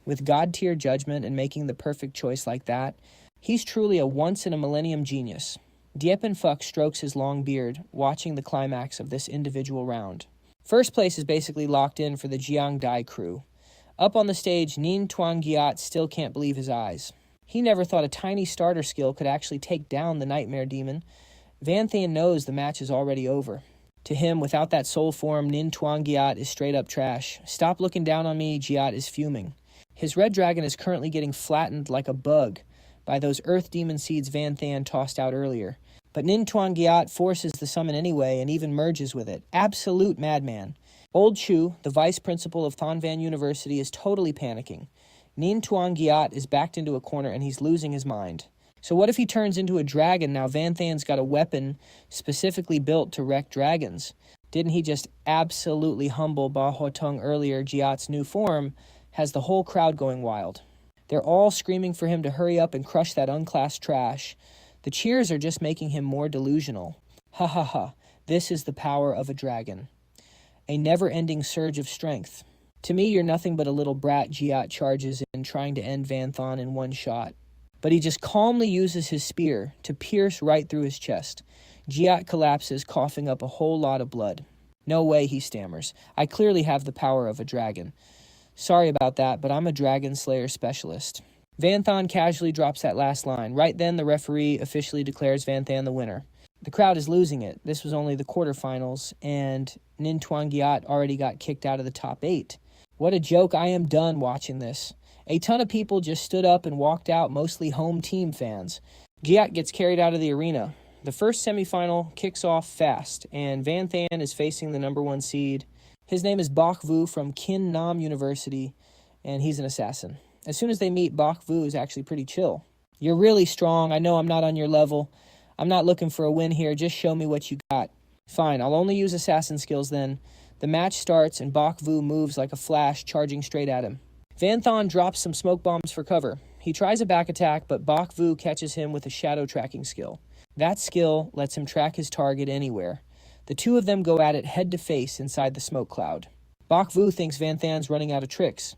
With god-tier judgment and making the perfect choice like that, he's truly a once-in-a-millennium genius. Diepen Fuck strokes his long beard, watching the climax of this individual round. First place is basically locked in for the Jiang Dai crew. Up on the stage, Nin Tuan Gyat still can't believe his eyes. He never thought a tiny starter skill could actually take down the Nightmare Demon. Vanthan knows the match is already over. To him, without that soul form, Nin Tuan Gyat is straight up trash. Stop looking down on me, Gyat is fuming. His red dragon is currently getting flattened like a bug by those earth demon seeds Vanthan tossed out earlier. But Nin Tuan Gyat forces the summon anyway and even merges with it. Absolute madman. Old Chu, the vice principal of Thonvan University, is totally panicking. Nin Tuan Gyat is backed into a corner and he's losing his mind. So what if he turns into a dragon? Now Vanthan's got a weapon specifically built to wreck dragons. Didn't he just absolutely humble Ba Huatong earlier? Gyat's new form has the whole crowd going wild. They're all screaming for him to hurry up and crush that unclassed trash. The cheers are just making him more delusional. Ha ha ha, this is the power of a dragon. A never-ending surge of strength. To me, you're nothing but a little brat, Gyat charges in, trying to end Vanthan in one shot. But he just calmly uses his spear to pierce right through his chest. Gyat collapses, coughing up a whole lot of blood. No way, he stammers. I clearly have the power of a dragon. Sorry about that, but I'm a dragon slayer specialist. Vanthan casually drops that last line. Right then, the referee officially declares Vanthan the winner. The crowd is losing it. This was only the quarterfinals, and Nin Tuan Gyat already got kicked out of the top 8. What a joke. I am done watching this. A ton of people just stood up and walked out, mostly home team fans. Gyat gets carried out of the arena. The first semifinal kicks off fast, and Vanthan is facing the number 1 seed. His name is Bok Vu from Kin Nam University, and he's an assassin. As soon as they meet, Bok Vu is actually pretty chill. You're really strong. I know I'm not on your level. I'm not looking for a win here. Just show me what you got. Fine, I'll only use assassin skills then. The match starts, and Bok Vu moves like a flash, charging straight at him. Vanthan drops some smoke bombs for cover. He tries a back attack, but Bok Vu catches him with a shadow tracking skill. That skill lets him track his target anywhere. The two of them go at it head to face inside the smoke cloud. Bok Vu thinks Vanthan's running out of tricks.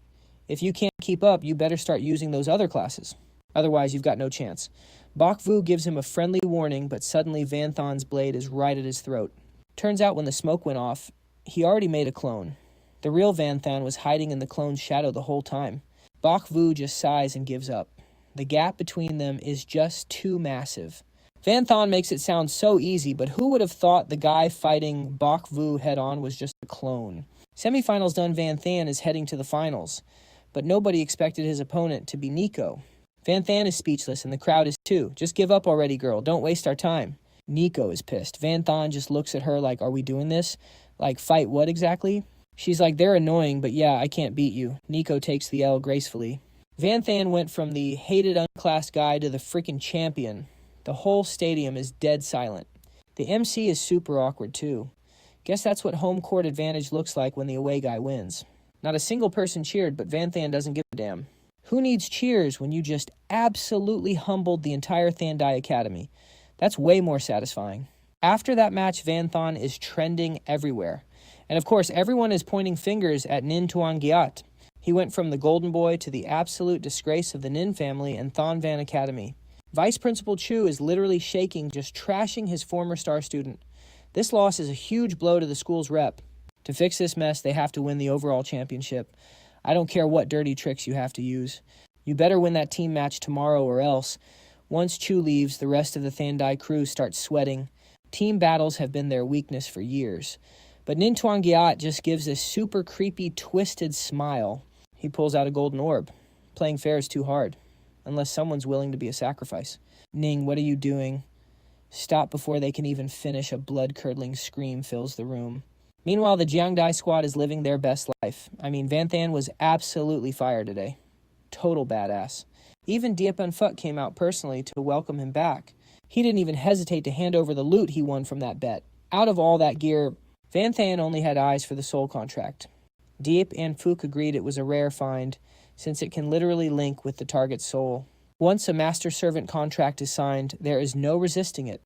If you can't keep up, you better start using those other classes. Otherwise, you've got no chance. Bok Vu gives him a friendly warning, but suddenly Vanthan's blade is right at his throat. Turns out when the smoke went off, he already made a clone. The real Vanthan was hiding in the clone's shadow the whole time. Bok Vu just sighs and gives up. The gap between them is just too massive. Vanthan makes it sound so easy, but who would have thought the guy fighting Bok Vu head-on was just a clone? Semifinals done, Vanthan is heading to the finals, but nobody expected his opponent to be Nico. Vanthan is speechless, and the crowd is too. Just give up already, girl. Don't waste our time. Nico is pissed. Vanthan just looks at her like, are we doing this? Like, fight what exactly? She's like, they're annoying, but yeah, I can't beat you. Nico takes the L gracefully. Vanthan went from the hated unclassed guy to the freaking champion. The whole stadium is dead silent. The MC is super awkward too. Guess that's what home court advantage looks like when the away guy wins. Not a single person cheered, but Vanthan doesn't give a damn. Who needs cheers when you just absolutely humbled the entire Thandai Academy? That's way more satisfying. After that match, Vanthan is trending everywhere. And of course, everyone is pointing fingers at Nin Tuan Gyat. He went from the golden boy to the absolute disgrace of the Nin family and Thonvan Academy. Vice Principal Chu is literally shaking, just trashing his former star student. This loss is a huge blow to the school's rep. To fix this mess, they have to win the overall championship. I don't care what dirty tricks you have to use. You better win that team match tomorrow or else. Once Chu leaves, the rest of the Thandai crew starts sweating. Team battles have been their weakness for years. But Nin Tuan Gyat just gives this super creepy, twisted smile. He pulls out a golden orb. Playing fair is too hard. Unless someone's willing to be a sacrifice. Ning, what are you doing? Stop before they can even finish. A blood-curdling scream fills the room. Meanwhile, the Jiangdai squad is living their best life. I mean, Van Than was absolutely fire today. Total badass. Even Diep and Phut came out personally to welcome him back. He didn't even hesitate to hand over the loot he won from that bet. Out of all that gear, Van Than only had eyes for the soul contract. Diep and Phuc agreed it was a rare find, since it can literally link with the target's soul. Once a master-servant contract is signed, there is no resisting it.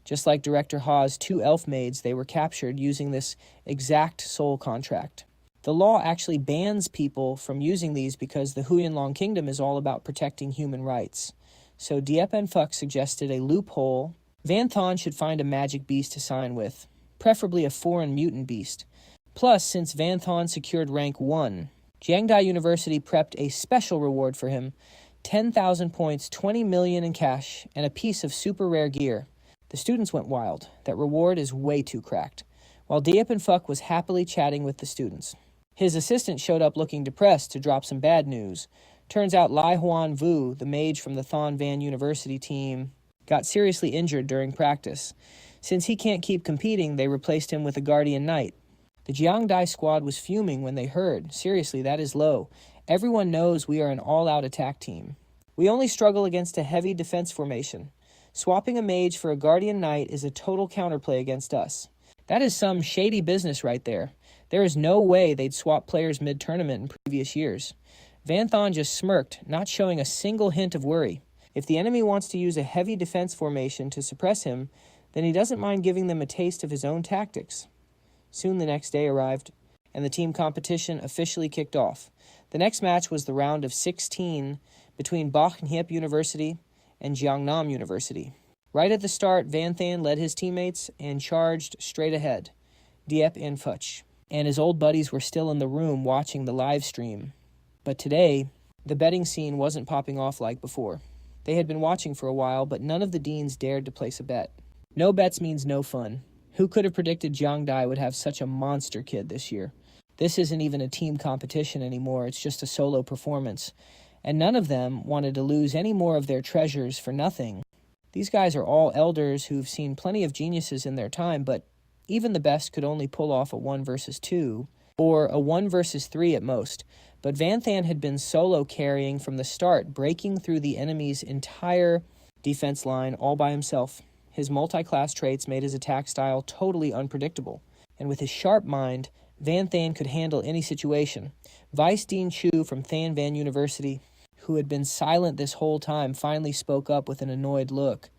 Just like Director Ha's 2 elf maids, they were captured using this exact soul contract. The law actually bans people from using these because the Huyanlong Kingdom is all about protecting human rights. So Diep and Phuc suggested a loophole. Van Than should find a magic beast to sign with, preferably a foreign mutant beast. Plus, since Van Than secured rank 1, Jiangdai University prepped a special reward for him, 10,000 points, 20 million in cash, and a piece of super rare gear. The students went wild. That reward is way too cracked. While Diep and Phuc was happily chatting with the students. His assistant showed up looking depressed to drop some bad news. Turns out Lai Huan Vu, the mage from the Thon Van University team, got seriously injured during practice. Since he can't keep competing, they replaced him with a guardian knight. The Jiangdai squad was fuming when they heard. Seriously, that is low. Everyone knows we are an all-out attack team. We only struggle against a heavy defense formation. Swapping a mage for a guardian knight is a total counterplay against us. That is some shady business right there. There is no way they'd swap players mid-tournament in previous years. Van Than just smirked, not showing a single hint of worry. If the enemy wants to use a heavy defense formation to suppress him, then he doesn't mind giving them a taste of his own tactics. Soon the next day arrived, and the team competition officially kicked off. The next match was the round of 16 between Bac Nhiep University and Jiangnam University. Right at the start, Van Than led his teammates and charged straight ahead, Diep and Phuc. And his old buddies were still in the room watching the live stream. But today, the betting scene wasn't popping off like before. They had been watching for a while, but none of the deans dared to place a bet. No bets means no fun. Who could have predicted Jiangdai would have such a monster kid this year? This isn't even a team competition anymore, it's just a solo performance. And none of them wanted to lose any more of their treasures for nothing. These guys are all elders who've seen plenty of geniuses in their time, but even the best could only pull off a 1 versus 2, or a 1 versus 3 at most. But Van Than had been solo carrying from the start, breaking through the enemy's entire defense line all by himself. His multi-class traits made his attack style totally unpredictable. And with his sharp mind, Van Than could handle any situation. Vice Dean Chu from Than Van University, who had been silent this whole time, finally spoke up with an annoyed look.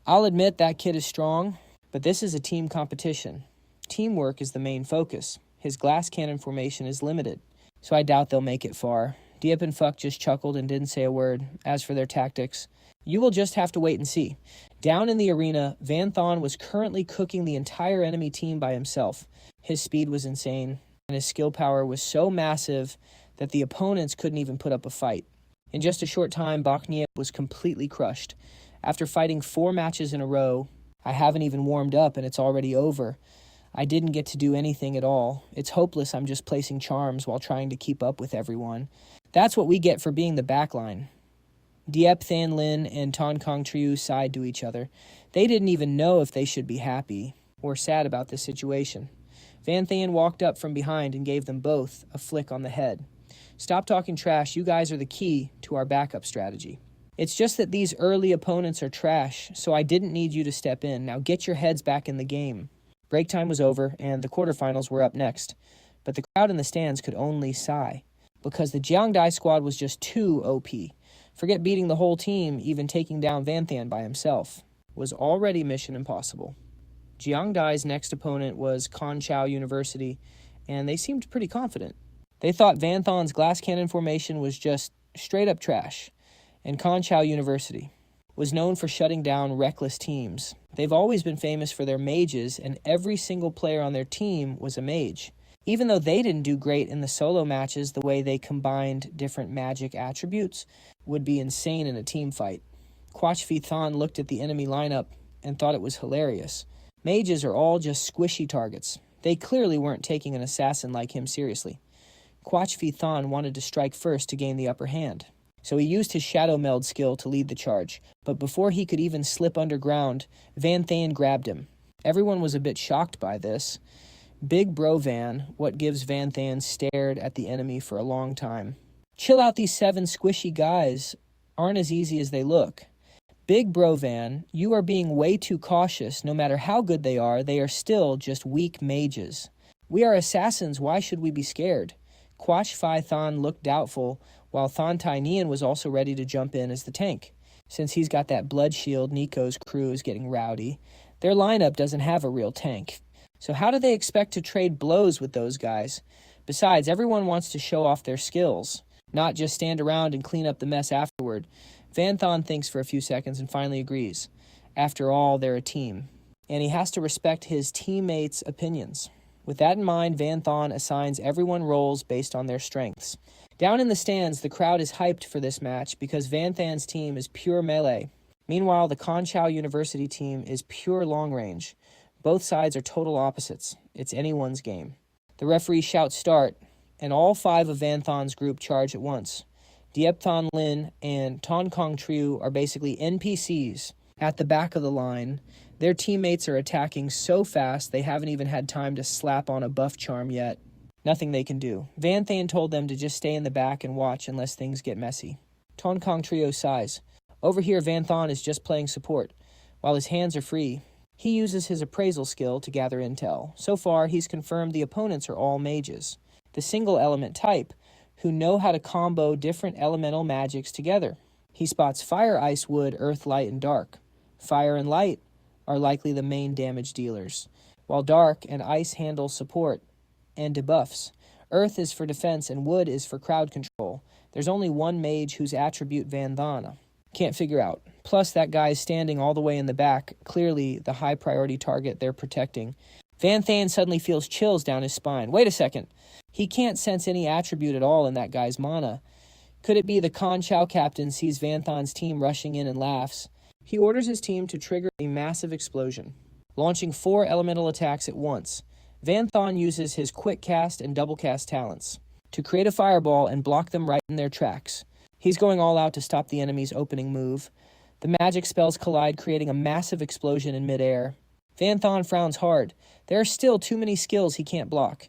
I'll admit that kid is strong, but this is a team competition. Teamwork is the main focus. His glass cannon formation is limited, so I doubt they'll make it far. Diep and Phuc just chuckled and didn't say a word. As for their tactics, you will just have to wait and see. Down in the arena, Van Than was currently cooking the entire enemy team by himself. His speed was insane, and his skill power was so massive that the opponents couldn't even put up a fight. In just a short time, Bac Nhiep was completely crushed. After fighting 4 matches in a row, I haven't even warmed up and it's already over. I didn't get to do anything at all. It's hopeless I'm just placing charms while trying to keep up with everyone. That's what we get for being the backline. Diep Than Lin and Ton Kong Triu sighed to each other. They didn't even know if they should be happy or sad about this situation. Van Than walked up from behind and gave them both a flick on the head. Stop talking trash, you guys are the key to our backup strategy. It's just that these early opponents are trash, so I didn't need you to step in. Now get your heads back in the game. Break time was over, and the quarterfinals were up next. But the crowd in the stands could only sigh, because the Jiangdai squad was just too OP. Forget beating the whole team, even taking down Van Than by himself was already mission impossible. Jiangdai's next opponent was Conchao University, and they seemed pretty confident. They thought Van Than's glass cannon formation was just straight-up trash, and Conchao University was known for shutting down reckless teams. They've always been famous for their mages, and every single player on their team was a mage. Even though they didn't do great in the solo matches, the way they combined different magic attributes would be insane in a team fight. Quach Phi Thon looked at the enemy lineup and thought it was hilarious. Mages are all just squishy targets. They clearly weren't taking an assassin like him seriously. Quach Phi Thon wanted to strike first to gain the upper hand, so he used his Shadow Meld skill to lead the charge. But before he could even slip underground, Van Than grabbed him. Everyone was a bit shocked by this. Big Bro Van, what gives Van Than, stared at the enemy for a long time. Chill out, these 7 squishy guys aren't as easy as they look. Big Bro Van, you are being way too cautious. No matter how good they are still just weak mages. We are assassins, why should we be scared? Quach Phi Thon looked doubtful, while Thon Tai Nian was also ready to jump in as the tank. Since he's got that blood shield, Nico's crew is getting rowdy. Their lineup doesn't have a real tank. So how do they expect to trade blows with those guys? Besides, everyone wants to show off their skills, not just stand around and clean up the mess afterward. Van Thon thinks for a few seconds and finally agrees. After all, they're a team, and he has to respect his teammates' opinions. With that in mind, Van Thon assigns everyone roles based on their strengths. Down in the stands, the crowd is hyped for this match because Van Than's team is pure melee. Meanwhile, the Conchow University team is pure long range. Both sides are total opposites. It's anyone's game. The referee shouts start, and all 5 of Van Thon's group charge at once. Diep Thon Lin and Ton Kong Triu are basically NPCs at the back of the line. Their teammates are attacking so fast they haven't even had time to slap on a buff charm yet. Nothing they can do. Van Than told them to just stay in the back and watch unless things get messy. Ton Kong Trio sighs. Over here, Van Thon is just playing support. While his hands are free, he uses his appraisal skill to gather intel. So far, he's confirmed the opponents are all mages, the single element type, who know how to combo different elemental magics together. He spots fire, ice, wood, earth, light, and dark. Fire and light are likely the main damage dealers, while dark and ice handle support and debuffs. Earth is for defense and wood is for crowd control. There's only one mage whose attribute Van Thana can't figure out. Plus, that guy is standing all the way in the back, clearly the high priority target they're protecting. Van Than suddenly feels chills down his spine. Wait a second. He can't sense any attribute at all in that guy's mana. Could it be the Conchow captain sees Van Than's team rushing in and laughs? He orders his team to trigger a massive explosion, launching 4 elemental attacks at once. Van Thon uses his quick cast and double cast talents to create a fireball and block them right in their tracks. He's going all out to stop the enemy's opening move. The magic spells collide, creating a massive explosion in midair. Van Thon frowns hard. There are still too many skills he can't block.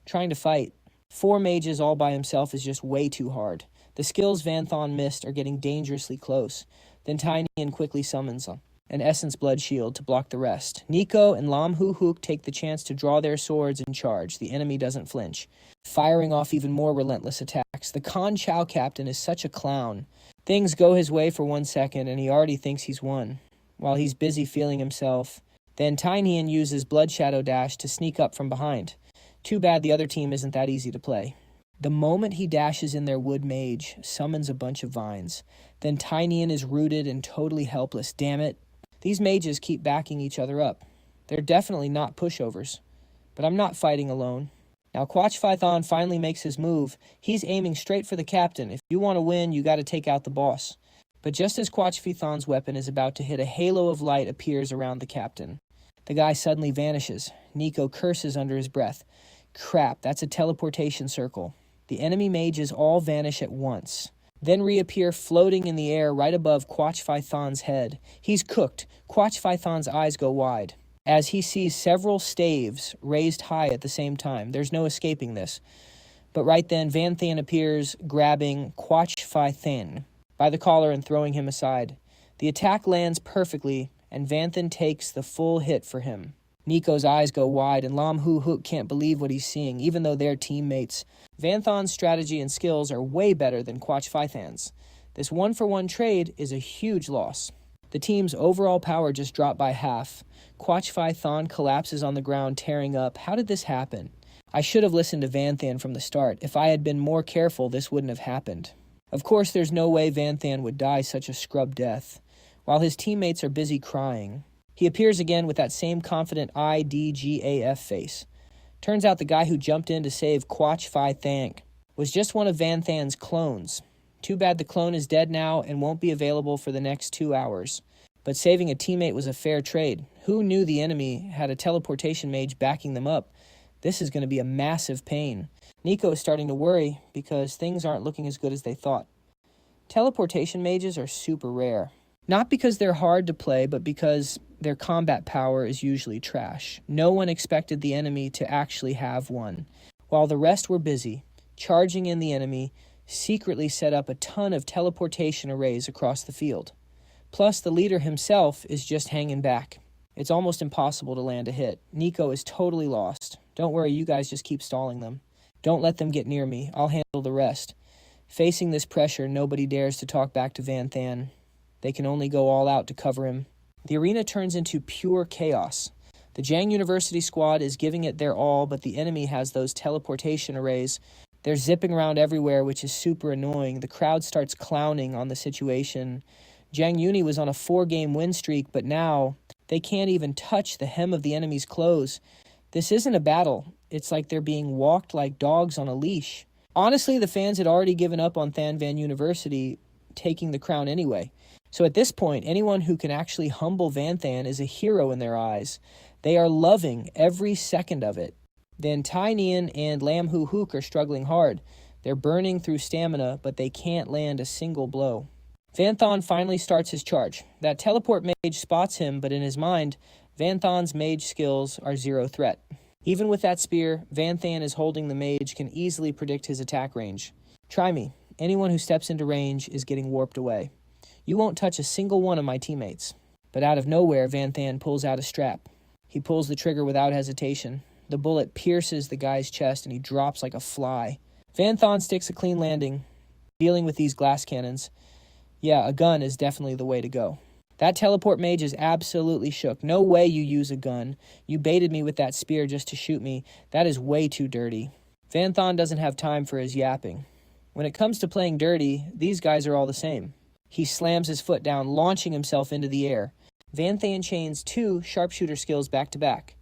Trying to fight 4 mages all by himself is just way too hard. The skills Van Thon missed are getting dangerously close. Then Tinian quickly summons an Essence Blood Shield to block the rest. Nico and Lam Hu Hook take the chance to draw their swords and charge. The enemy doesn't flinch, firing off even more relentless attacks. The Conchow captain is such a clown. Things go his way for 1 second and he already thinks he's won, while he's busy feeling himself. Then Tinian uses Blood Shadow Dash to sneak up from behind. Too bad the other team isn't that easy to play. The moment he dashes in, their wood mage summons a bunch of vines. Then Tinian is rooted and totally helpless. Damn it. These mages keep backing each other up. They're definitely not pushovers. But I'm not fighting alone. Now Quach Phi finally makes his move. He's aiming straight for the captain. If you want to win, you got to take out the boss. But just as Quach Phi weapon is about to hit, a halo of light appears around the captain. The guy suddenly vanishes. Nico curses under his breath. Crap, that's a teleportation circle. The enemy mages all vanish at once, then reappear floating in the air right above Quach Phi head. He's cooked. Quach Phi eyes go wide as he sees several staves raised high at the same time. There's no escaping this. But right then, Van Than appears, grabbing Quach Phi by the collar and throwing him aside. The attack lands perfectly, and Van Than takes the full hit for him. Nico's eyes go wide, and Lam Hu Hook can't believe what he's seeing, even though they're teammates. Van Than's strategy and skills are way better than Quach Phi. This one-for-one trade is a huge loss. The team's overall power just dropped by half. Quach Phi collapses on the ground, tearing up. How did this happen? I should have listened to Van Than from the start. If I had been more careful, this wouldn't have happened. Of course, there's no way Van Than would die such a scrub death, while his teammates are busy crying. He appears again with that same confident IDGAF face. Turns out the guy who jumped in to save Quach Phi was just one of Van Than's clones. Too bad the clone is dead now and won't be available for the next 2 hours. But saving a teammate was a fair trade. Who knew the enemy had a teleportation mage backing them up? This is going to be a massive pain. Nico is starting to worry because things aren't looking as good as they thought. Teleportation mages are super rare. Not because they're hard to play, but because their combat power is usually trash. No one expected the enemy to actually have one. While the rest were busy, charging in the enemy secretly set up a ton of teleportation arrays across the field. Plus, the leader himself is just hanging back. It's almost impossible to land a hit. Nico is totally lost. Don't worry, you guys just keep stalling them. Don't let them get near me. I'll handle the rest. Facing this pressure, nobody dares to talk back to Van Than. They can only go all out to cover him. The arena turns into pure chaos. The Jiang University squad is giving it their all, but the enemy has those teleportation arrays. They're zipping around everywhere, which is super annoying. The crowd starts clowning on the situation. Jiang Uni was on a 4-game win streak, but now they can't even touch the hem of the enemy's clothes. This isn't a battle. It's like they're being walked like dogs on a leash. Honestly, the fans had already given up on Than Van University taking the crown anyway. So at this point, anyone who can actually humble Van Than is a hero in their eyes. They are loving every second of it. Then Tai Nian and Lam Hu Hook are struggling hard. They're burning through stamina, but they can't land a single blow. Van Than finally starts his charge. That teleport mage spots him, but in his mind, Van Than's mage skills are zero threat. Even with that spear, Van Than is holding the mage can easily predict his attack range. Try me. Anyone who steps into range is getting warped away. You won't touch a single one of my teammates. But out of nowhere, Van Than pulls out a strap. He pulls the trigger without hesitation. The bullet pierces the guy's chest and he drops like a fly. Van Than sticks a clean landing, dealing with these glass cannons. Yeah, a gun is definitely the way to go. That teleport mage is absolutely shook. No way you use a gun. You baited me with that spear just to shoot me. That is way too dirty. Van Than doesn't have time for his yapping. When it comes to playing dirty, these guys are all the same. He slams his foot down, launching himself into the air. Van Than chains 2 sharpshooter skills back to back.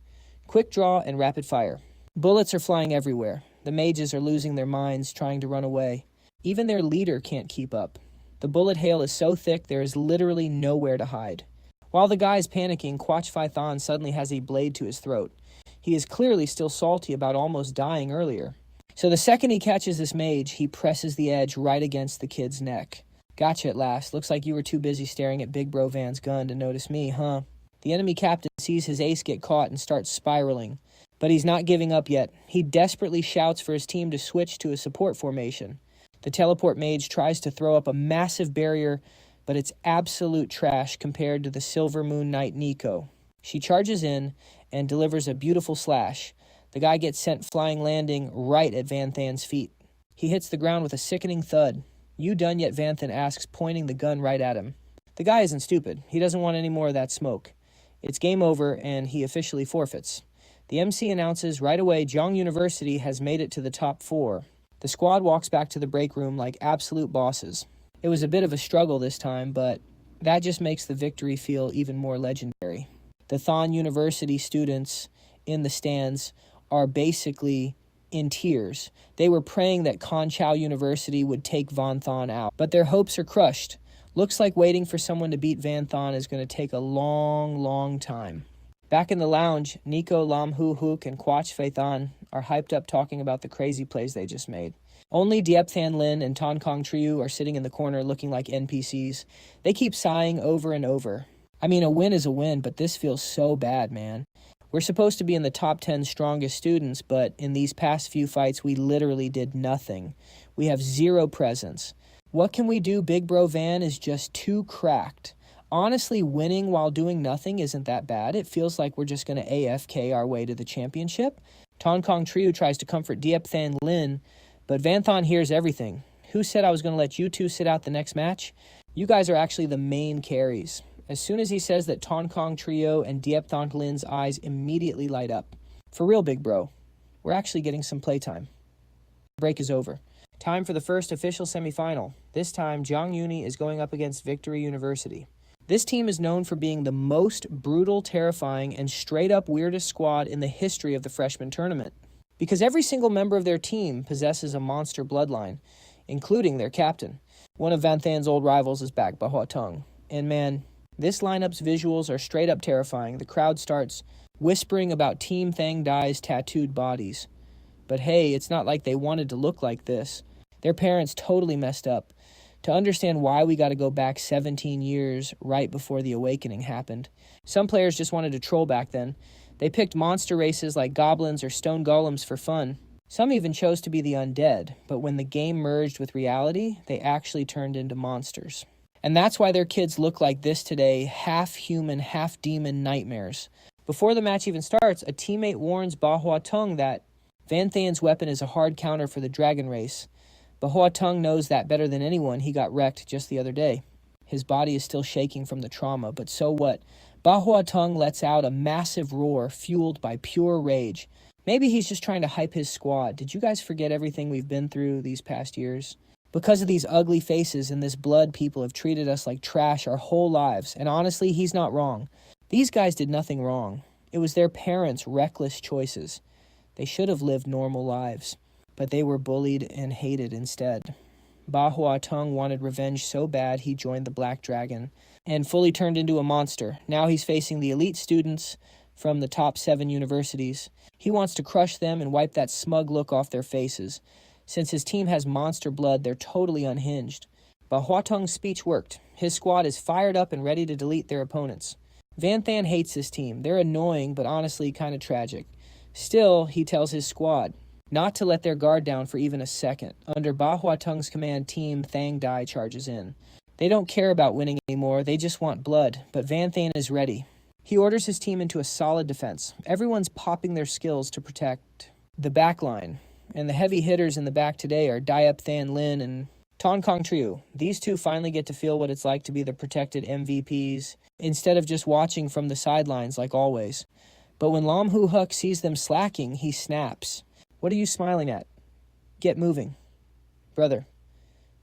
Quick draw and rapid fire. Bullets are flying everywhere. The mages are losing their minds trying to run away. Even their leader can't keep up. The bullet hail is so thick there is literally nowhere to hide. While the guy is panicking, Quach Phi Thon suddenly has a blade to his throat. He is clearly still salty about almost dying earlier. So the second he catches this mage, he presses the edge right against the kid's neck. Gotcha at last. Looks like you were too busy staring at Big Bro Van's gun to notice me, huh? The enemy captain sees his ace get caught and starts spiraling. But he's not giving up yet. He desperately shouts for his team to switch to a support formation. The teleport mage tries to throw up a massive barrier, but it's absolute trash compared to the Silver Moon Knight Nico. She charges in and delivers a beautiful slash. The guy gets sent flying landing right at Van Than's feet. He hits the ground with a sickening thud. You done yet? Van Than asks, pointing the gun right at him. The guy isn't stupid. He doesn't want any more of that smoke. It's game over, and he officially forfeits. The MC announces right away Jiang University has made it to the top 4. The squad walks back to the break room like absolute bosses. It was a bit of a struggle this time, but that just makes the victory feel even more legendary. The Thon University students in the stands are basically in tears. They were praying that Conchow University would take Van Thon out, but their hopes are crushed. Looks like waiting for someone to beat Van Thon is going to take a long, long time. Back in the lounge, Nico, Lam Hu Hook, and Quach Phi Thon are hyped up talking about the crazy plays they just made. Only Diepthan Lin and Ton Kong Triu are sitting in the corner looking like NPCs. They keep sighing over and over. I mean, a win is a win, but this feels so bad, man. We're supposed to be in the top 10 strongest students, but in these past few fights, we literally did nothing. We have zero presence. What can we do? Big Bro Van is just too cracked. Honestly, winning while doing nothing isn't that bad. It feels like we're just going to AFK our way to the championship. Ton Kong Triu tries to comfort Diepthan Lin, but Van Thon hears everything. Who said I was going to let you two sit out the next match? You guys are actually the main carries. As soon as he says that, Ton Kong Trio and Diepthon Lin's eyes immediately light up. For real, big bro. We're actually getting some playtime. Break is over. Time for the first official semifinal. This time, Jiang Uni is going up against Victory University. This team is known for being the most brutal, terrifying, and straight-up weirdest squad in the history of the freshman tournament. Because every single member of their team possesses a monster bloodline, including their captain. One of Van Than's old rivals is back, Bahua Tung. And man, this lineup's visuals are straight up terrifying. The crowd starts whispering about Team Thang Dai's tattooed bodies. But hey, it's not like they wanted to look like this. Their parents totally messed up. to understand why we got to go back 17 years right before the awakening happened. Some players just wanted to troll back then. They picked monster races like goblins or stone golems for fun. Some even chose to be the undead, but when the game merged with reality, they actually turned into monsters. And that's why their kids look like this today, half human, half demon nightmares. Before the match even starts, a teammate warns Ba Hua Tung that Van Than's weapon is a hard counter for the dragon race. Ba Hua Tung knows that better than anyone. He got wrecked just the other day. His body is still shaking from the trauma, but so what? Ba Hua Tung lets out a massive roar fueled by pure rage. Maybe he's just trying to hype his squad. Did you guys forget everything we've been through these past years? Because of these ugly faces and this blood, people have treated us like trash our whole lives. And honestly, he's not wrong. These guys did nothing wrong. It was their parents' reckless choices. They should have lived normal lives, but they were bullied and hated instead. Ba Hua Tung wanted revenge so bad he joined the Black Dragon and fully turned into a monster. Now he's facing the elite students from the top 7 universities. He wants to crush them and wipe that smug look off their faces. Since his team has monster blood, they're totally unhinged. Ba Hua Tung's speech worked. His squad is fired up and ready to delete their opponents. Van Than hates his team. They're annoying, but honestly kind of tragic. Still, he tells his squad not to let their guard down for even a second. Under Ba Hua Tung's command, Team Thang Dai charges in. They don't care about winning anymore, they just want blood, but Van Than is ready. He orders his team into a solid defense. Everyone's popping their skills to protect the back line, and the heavy hitters in the back today are Diep Than Lin and Ton Kong Triu. These two finally get to feel what it's like to be the protected MVPs, instead of just watching from the sidelines like always. But when Lam Hu Huk sees them slacking, he snaps. What are you smiling at? Get moving. Brother,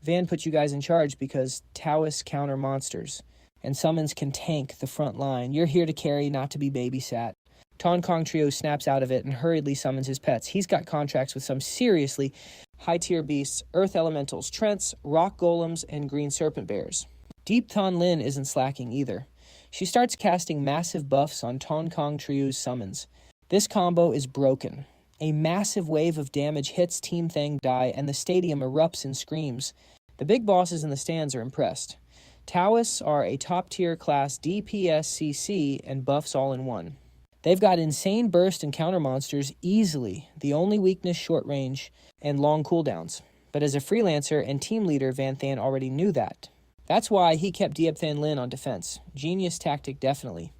Van put you guys in charge because Taoists counter monsters, and summons can tank the front line. You're here to carry, not to be babysat. Ton Kong Trio snaps out of it and hurriedly summons his pets. He's got contracts with some seriously high-tier beasts, earth elementals, trents, rock golems, and green serpent bears. Deep Tan Lin isn't slacking either. She starts casting massive buffs on Ton Kong Trio's summons. This combo is broken. A massive wave of damage hits Team Thang Dai, and the stadium erupts in screams. The big bosses in the stands are impressed. Taoists are a top-tier class DPS/CC and buffs all in one. They've got insane burst and counter monsters easily, the only weakness short range and long cooldowns. But as a freelancer and team leader, Van Than already knew that. That's why he kept Diep Than Lin on defense. Genius tactic, definitely.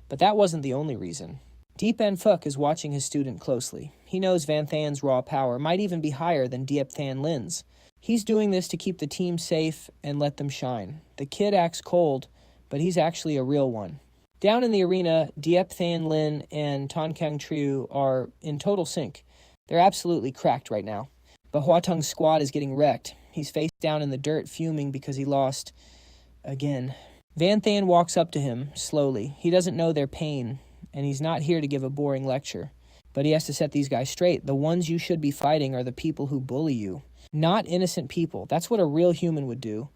But that wasn't the only reason. Deep En Phuc is watching his student closely. He knows Van Than's raw power might even be higher than Diep Than Lin's. He's doing this to keep the team safe and let them shine. The kid acts cold, but he's actually a real one. Down in the arena, Diep Than Lin and Ton Kang Triu are in total sync. They're absolutely cracked right now. But Hua Tung's squad is getting wrecked. He's face down in the dirt, fuming because he lost again. Van Than walks up to him slowly. He doesn't know their pain, and he's not here to give a boring lecture. But he has to set these guys straight. The ones you should be fighting are the people who bully you, not innocent people. That's what a real human would do.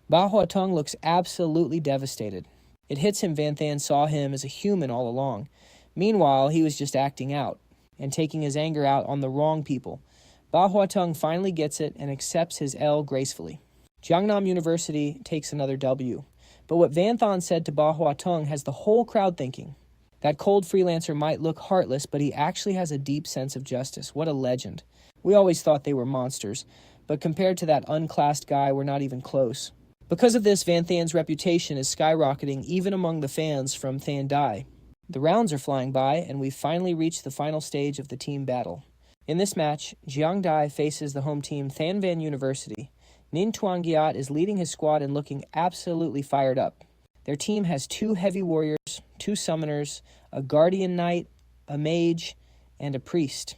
Ba Hua Tung looks absolutely devastated. It hits him Van Than saw him as a human all along. Meanwhile, he was just acting out and taking his anger out on the wrong people. Ba Hua Tung finally gets it and accepts his L gracefully. Jiangnam University takes another W. But what Van Than said to Ba Hua Tung has the whole crowd thinking. That cold freelancer might look heartless, but he actually has a deep sense of justice. What a legend. We always thought they were monsters, but compared to that unclassed guy, we're not even close. Because of this, Van Than's reputation is skyrocketing even among the fans from Than Dai. The rounds are flying by, and we've finally reached the final stage of the team battle. In this match, Jiang Dai faces the home team Than Van University. Nin Tuan Giat is leading his squad and looking absolutely fired up. Their team has 2 heavy warriors, 2 summoners, a guardian knight, a mage, and a priest.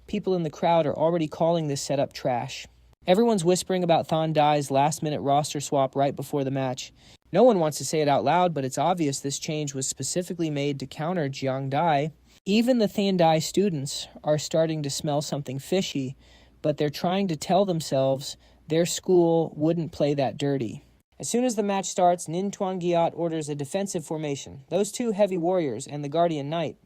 People in the crowd are already calling this setup trash. Everyone's whispering about Than Dai's last-minute roster swap right before the match. No one wants to say it out loud, but it's obvious this change was specifically made to counter Jiang Dai. Even the Than Dai students are starting to smell something fishy, but they're trying to tell themselves their school wouldn't play that dirty. As soon as the match starts, Nin Tuan Giat orders a defensive formation. Those 2 heavy warriors and the guardian knight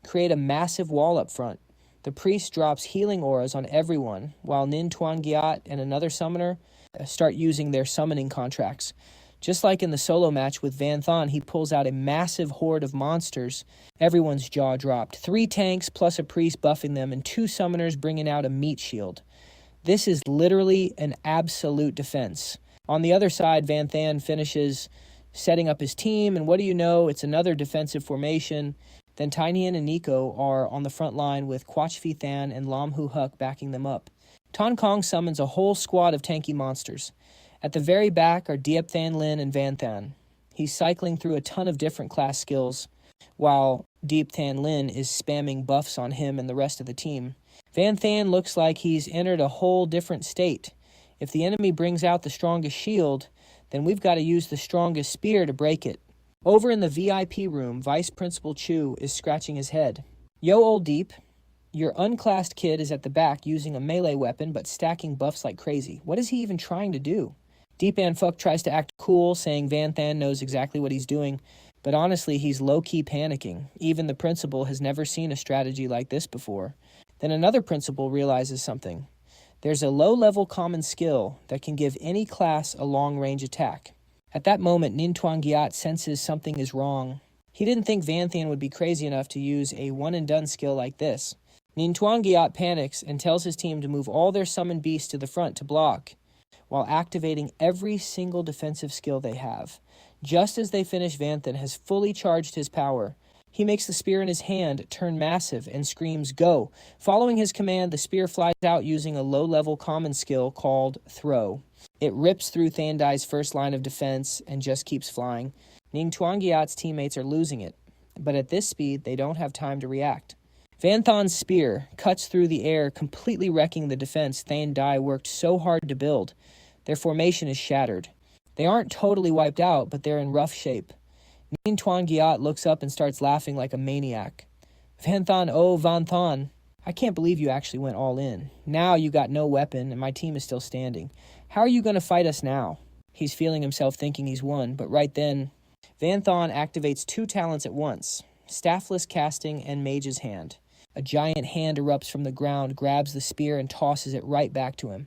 create a massive wall up front. The priest drops healing auras on everyone, while Nin Tuan Gyat and another summoner start using their summoning contracts. Just like in the solo match with Van Thon, he pulls out a massive horde of monsters. Everyone's jaw dropped. 3 tanks plus a priest buffing them, and 2 summoners bringing out a meat shield. This is literally an absolute defense. On the other side, Van Than finishes setting up his team, and what do you know? It's another defensive formation. Then Tinian and Nico are on the front line with Quach Phi Than and Lam Hu Huk backing them up. Ton Kong summons a whole squad of tanky monsters. At the very back are Diep Than Lin and Van Than. He's cycling through a ton of different class skills, while Diep Than Lin is spamming buffs on him and the rest of the team. Van Than looks like he's entered a whole different state. If the enemy brings out the strongest shield, then we've got to use the strongest spear to break it. Over in the VIP room, Vice Principal Chu is scratching his head. Yo, old Deep, your unclassed kid is at the back using a melee weapon but stacking buffs like crazy. What is he even trying to do? Deep An Fuck tries to act cool, saying Van Than knows exactly what he's doing, but honestly, he's low-key panicking. Even the principal has never seen a strategy like this before. Then another principal realizes something. There's a low-level common skill that can give any class a long-range attack. At that moment, Nin Tuan Gyat senses something is wrong. He didn't think Van Than would be crazy enough to use a one-and-done skill like this. Nin Tuan Gyat panics and tells his team to move all their summoned beasts to the front to block, while activating every single defensive skill they have. Just as they finish, Van Than has fully charged his power. He makes the spear in his hand turn massive and screams, "Go!" Following his command, the spear flies out using a low-level common skill called Throw. It rips through Thandai's first line of defense and just keeps flying. Ning Tuan Gyat's teammates are losing it, but at this speed, they don't have time to react. Van Thon's spear cuts through the air, completely wrecking the defense Thandai worked so hard to build. Their formation is shattered. They aren't totally wiped out, but they're in rough shape. Nin Tuan Gyat looks up and starts laughing like a maniac. Van Thon, oh, Van Thon, I can't believe you actually went all in. Now you got no weapon, and my team is still standing. How are you going to fight us now? He's feeling himself thinking he's won, but right then, Van Thon activates 2 talents at once, Staffless Casting and Mage's Hand. A giant hand erupts from the ground, grabs the spear, and tosses it right back to him.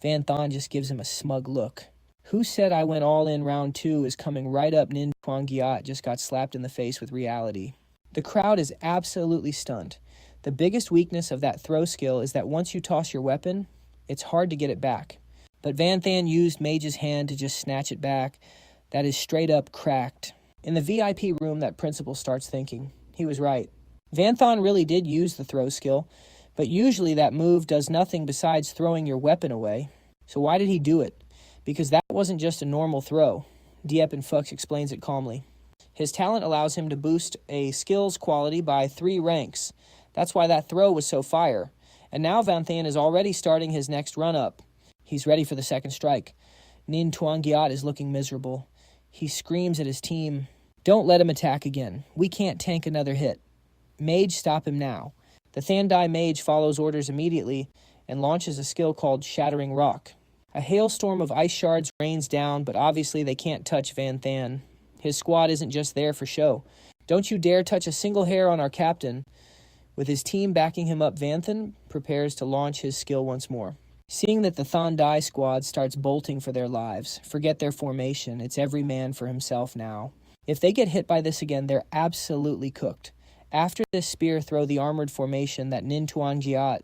Van Thon just gives him a smug look. Who said I went all in round 2 is coming right up. Nin Tuan Gyat just got slapped in the face with reality. The crowd is absolutely stunned. The biggest weakness of that throw skill is that once you toss your weapon, it's hard to get it back. But Van Than used Mage's Hand to just snatch it back. That is straight up cracked. In the VIP room, that principal starts thinking. He was right. Van Thon really did use the throw skill, but usually that move does nothing besides throwing your weapon away. So why did he do it? Because that wasn't just a normal throw. Diep and Fuchs explains it calmly. His talent allows him to boost a skills quality by 3 ranks. That's why that throw was so fire. And now Van Than is already starting his next run-up. He's ready for the second strike. Nin Tuan Gyat is looking miserable. He screams at his team, "Don't let him attack again. We can't tank another hit. Mage, stop him now." The Thandai Mage follows orders immediately and launches a skill called Shattering Rock. A hailstorm of ice shards rains down, but obviously they can't touch Van Than. His squad isn't just there for show. "Don't you dare touch a single hair on our captain." With his team backing him up, Van Than prepares to launch his skill once more. Seeing that the Thandai squad starts bolting for their lives, forget their formation, it's every man for himself now. If they get hit by this again, they're absolutely cooked. After this spear throw, the armored formation that Nin Tuan Gyat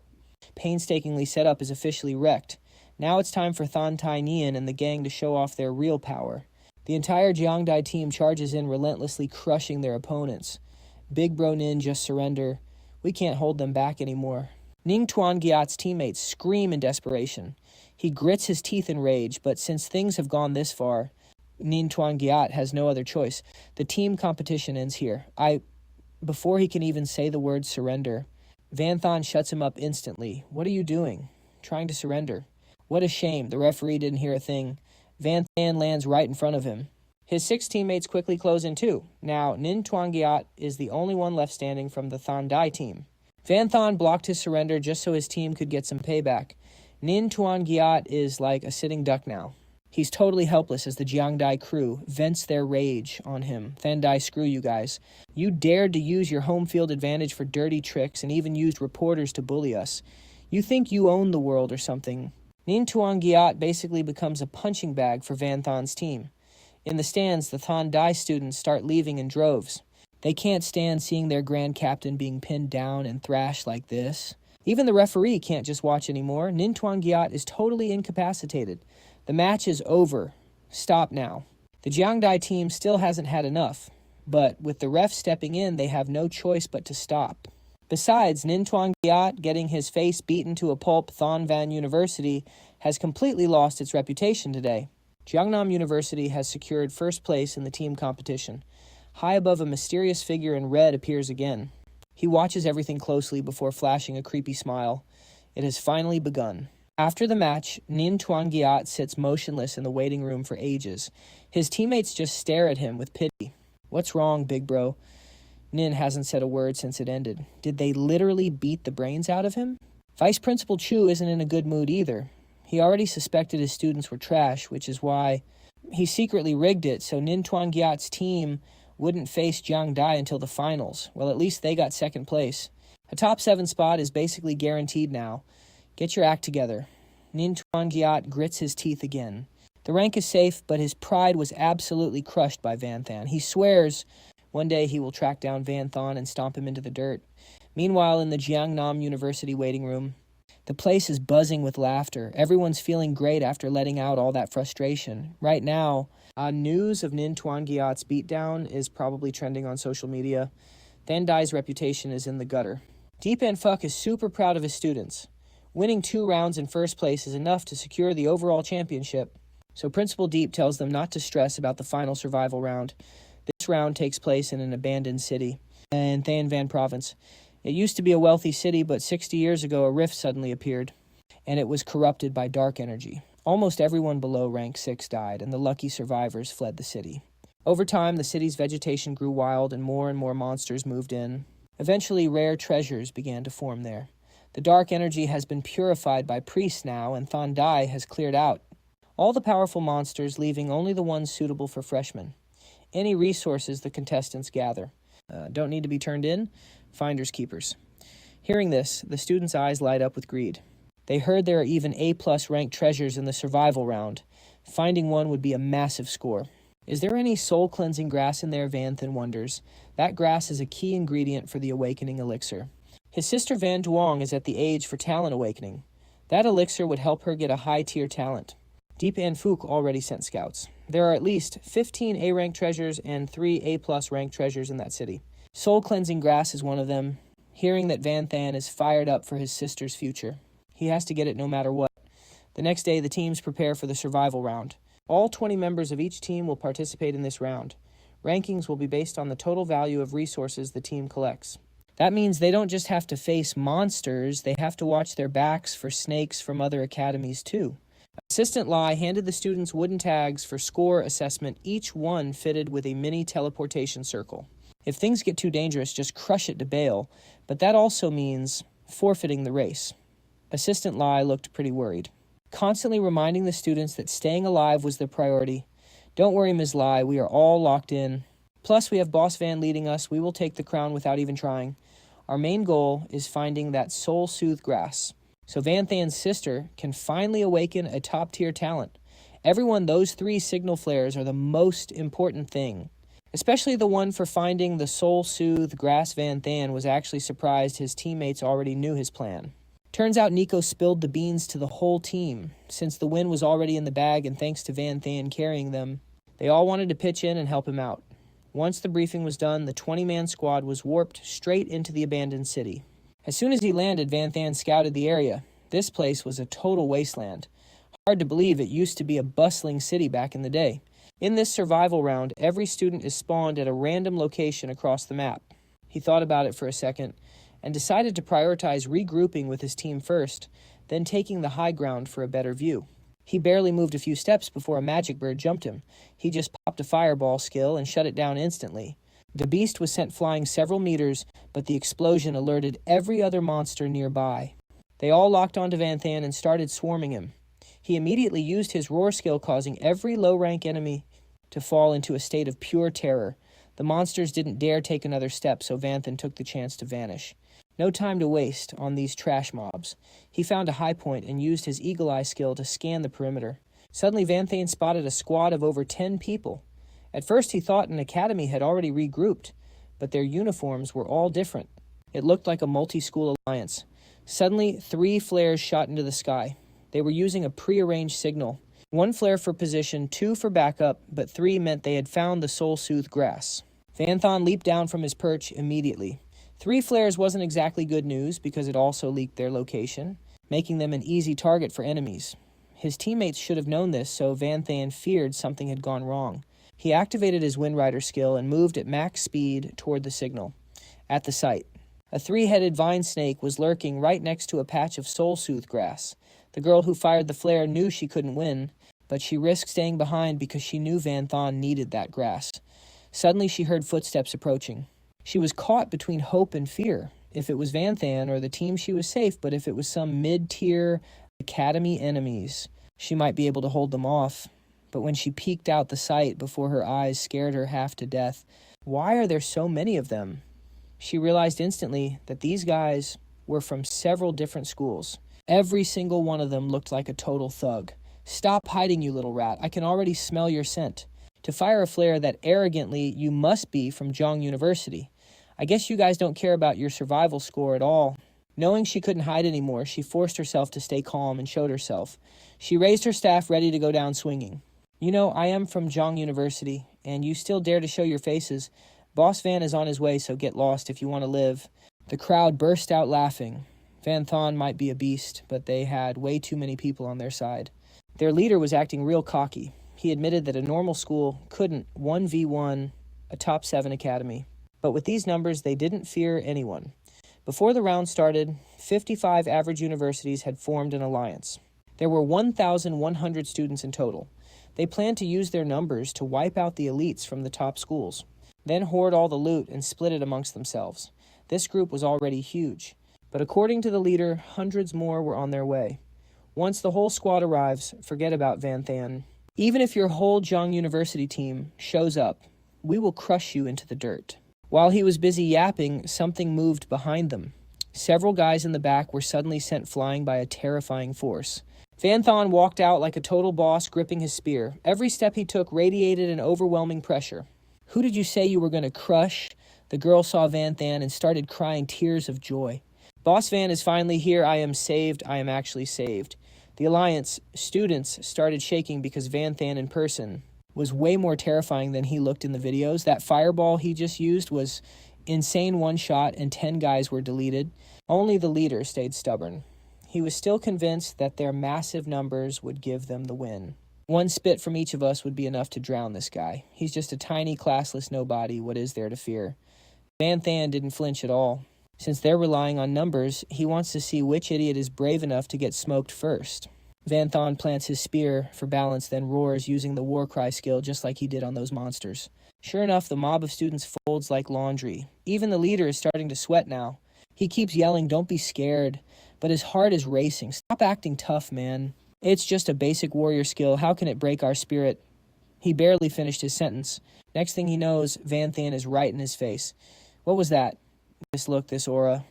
painstakingly set up is officially wrecked. Now it's time for Than Tai Nian and the gang to show off their real power. The entire Jiangdai team charges in, relentlessly crushing their opponents. Big Bro Nin just surrender. We can't hold them back anymore. Ning Tuan Gyat's teammates scream in desperation. He grits his teeth in rage, but since things have gone this far, Nin Tuan Gyat has no other choice. The team competition ends here. Before he can even say the word surrender, Van Thon shuts him up instantly. "What are you doing?" "Trying to surrender." What a shame. The referee didn't hear a thing. Van Than lands right in front of him. His 6 teammates quickly close in too. Now, Nin Tuan Gyat is the only one left standing from the Thandai team. Van Thon blocked his surrender just so his team could get some payback. Nin Tuan Gyat is like a sitting duck now. He's totally helpless as the Jiangdai crew vents their rage on him. Thandai, screw you guys. You dared to use your home field advantage for dirty tricks and even used reporters to bully us. You think you own the world or something. Nin Tuan Giat basically becomes a punching bag for Van Than's team. In the stands, the Thandai students start leaving in droves. They can't stand seeing their grand captain being pinned down and thrashed like this. Even the referee can't just watch anymore. Nin Tuan Giat is totally incapacitated. The match is over. Stop now. The Jiangdai team still hasn't had enough, but with the ref stepping in, they have no choice but to stop. Besides, Nin Tuan Giat getting his face beaten to a pulp, Thon Van University has completely lost its reputation today. Jiangnam University has secured first place in the team competition. High above a mysterious figure in red appears again. He watches everything closely before flashing a creepy smile. It has finally begun. After the match, Nin Tuan Giat sits motionless in the waiting room for ages. His teammates just stare at him with pity. What's wrong, big bro? Nin hasn't said a word since it ended. Did they literally beat the brains out of him? Vice Principal Chu isn't in a good mood either. He already suspected his students were trash, which is why he secretly rigged it so Nin Tuan Giat's team wouldn't face Jiang Dai until the finals. Well, at least they got second place. A top 7 spot is basically guaranteed now. Get your act together. Nin Tuan Giat grits his teeth again. The rank is safe, but his pride was absolutely crushed by Van Than. He swears one day he will track down Van Than and stomp him into the dirt. Meanwhile, in the Jiangnam University waiting room, the place is buzzing with laughter. Everyone's feeling great after letting out all that frustration. Right now, news of Nin Tuan Giat's beatdown is probably trending on social media. Thandai's reputation is in the gutter. Deep and Fuck is super proud of his students. Winning 2 rounds in first place is enough to secure the overall championship. So Principal Deep tells them not to stress about the final survival round. This round takes place in an abandoned city in Thanh Van province. It used to be a wealthy city, but 60 years ago a rift suddenly appeared, and it was corrupted by dark energy. Almost everyone below rank 6 died, and the lucky survivors fled the city. Over time, the city's vegetation grew wild, and more monsters moved in. Eventually, rare treasures began to form there. The dark energy has been purified by priests now, and Thandai has cleared out all the powerful monsters, leaving only the ones suitable for freshmen. Any resources the contestants gather don't need to be turned in. Finders keepers. Hearing this, the students' eyes light up with greed. They heard there are even A+ ranked treasures in the survival round. Finding one would be a massive score. Is there any soul-cleansing grass in there, Van Than wonders. That grass is a key ingredient for the awakening elixir. His sister Van Duong is at the age for talent awakening. That elixir would help her get a high-tier talent. Deep and Fook already sent scouts. There are at least 15 A-rank treasures and 3 A+ ranked treasures in that city. Soul-cleansing grass is one of them. Hearing that Van Than is fired up for his sister's future, he has to get it no matter what. The next day, the teams prepare for the survival round. All 20 members of each team will participate in this round. Rankings will be based on the total value of resources the team collects. That means they don't just have to face monsters, they have to watch their backs for snakes from other academies too. Assistant Lai handed the students wooden tags for score assessment, each one fitted with a mini teleportation circle. If things get too dangerous, just crush it to bail, but that also means forfeiting the race. Assistant Lai looked pretty worried, constantly reminding the students that staying alive was the priority. Don't worry, Ms. Lai, we are all locked in. Plus, we have Boss Van leading us. We will take the crown without even trying. Our main goal is finding that soul-soothed grass, so Van Than's sister can finally awaken a top-tier talent. Everyone, those 3 signal flares are the most important thing. Especially the one for finding the soul-soothed grass. Van Than was actually surprised his teammates already knew his plan. Turns out Nico spilled the beans to the whole team. Since the win was already in the bag and thanks to Van Than carrying them, they all wanted to pitch in and help him out. Once the briefing was done, the 20-man squad was warped straight into the abandoned city. As soon as he landed, Van Than scouted the area. This place was a total wasteland. Hard to believe it used to be a bustling city back in the day. In this survival round, every student is spawned at a random location across the map. He thought about it for a second and decided to prioritize regrouping with his team first, then taking the high ground for a better view. He barely moved a few steps before a magic bird jumped him. He just popped a fireball skill and shut it down instantly. The beast was sent flying several meters, but the explosion alerted every other monster nearby. They all locked onto Van Than and started swarming him. He immediately used his roar skill, causing every low-rank enemy to fall into a state of pure terror. The monsters didn't dare take another step, so Vanthan took the chance to vanish. No time to waste on these trash mobs. He found a high point and used his eagle eye skill to scan the perimeter. Suddenly, Vanthan spotted a squad of over 10 people. At first, he thought an academy had already regrouped, but their uniforms were all different. It looked like a multi-school alliance. Suddenly, 3 flares shot into the sky. They were using a prearranged signal. 1 flare for position, 2 for backup, but 3 meant they had found the soul-soothed grass. Vanthan leaped down from his perch immediately. 3 flares wasn't exactly good news because it also leaked their location, making them an easy target for enemies. His teammates should have known this, so Vanthan feared something had gone wrong. He activated his Windrider skill and moved at max speed toward the signal. At the site, a 3-headed vine snake was lurking right next to a patch of soul-soothed grass. The girl who fired the flare knew she couldn't win, but she risked staying behind because she knew Vanthan needed that grass. Suddenly she heard footsteps approaching. She was caught between hope and fear. If it was Vanthan or the team, she was safe, but if it was some mid-tier academy enemies, she might be able to hold them off. But when she peeked out the sight before her eyes scared her half to death, why are there so many of them? She realized instantly that these guys were from several different schools. Every single one of them looked like a total thug. Stop hiding, you little rat. I can already smell your scent. To fire a flare that arrogantly you must be from Zhang University. I guess you guys don't care about your survival score at all. Knowing she couldn't hide anymore, she forced herself to stay calm and showed herself. She raised her staff ready to go down swinging. You know, I am from Zhang University, and you still dare to show your faces. Boss Van is on his way, so get lost if you want to live. The crowd burst out laughing. Vanthan might be a beast, but they had way too many people on their side. Their leader was acting real cocky. He admitted that a normal school couldn't 1v1 a top 7 academy. But with these numbers, they didn't fear anyone. Before the round started, 55 average universities had formed an alliance. There were 1,100 students in total. They planned to use their numbers to wipe out the elites from the top schools, then hoard all the loot and split it amongst themselves. This group was already huge, but according to the leader, hundreds more were on their way. Once the whole squad arrives, forget about Vanthan. Even if your whole Zhang University team shows up, we will crush you into the dirt. While he was busy yapping, something moved behind them. Several guys in the back were suddenly sent flying by a terrifying force. Vanthan walked out like a total boss, gripping his spear. Every step he took radiated an overwhelming pressure. Who did you say you were going to crush? The girl saw Vanthan and started crying tears of joy. Boss Van is finally here. I am saved. I am actually saved. The Alliance students started shaking because Vanthan in person was way more terrifying than he looked in the videos. That fireball he just used was insane one shot and 10 guys were deleted. Only the leader stayed stubborn. He was still convinced that their massive numbers would give them the win. One spit from each of us would be enough to drown this guy. He's just a tiny, classless nobody. What is there to fear? Vanthan didn't flinch at all. Since they're relying on numbers, he wants to see which idiot is brave enough to get smoked first. Vanthan plants his spear for balance, then roars using the war cry skill just like he did on those monsters. Sure enough, the mob of students folds like laundry. Even the leader is starting to sweat now. He keeps yelling, "Don't be scared," but his heart is racing. Stop acting tough, man. It's just a basic warrior skill. How can it break our spirit? He barely finished his sentence. Next thing he knows, Vanthan is right in his face. What was that? This look, this aura.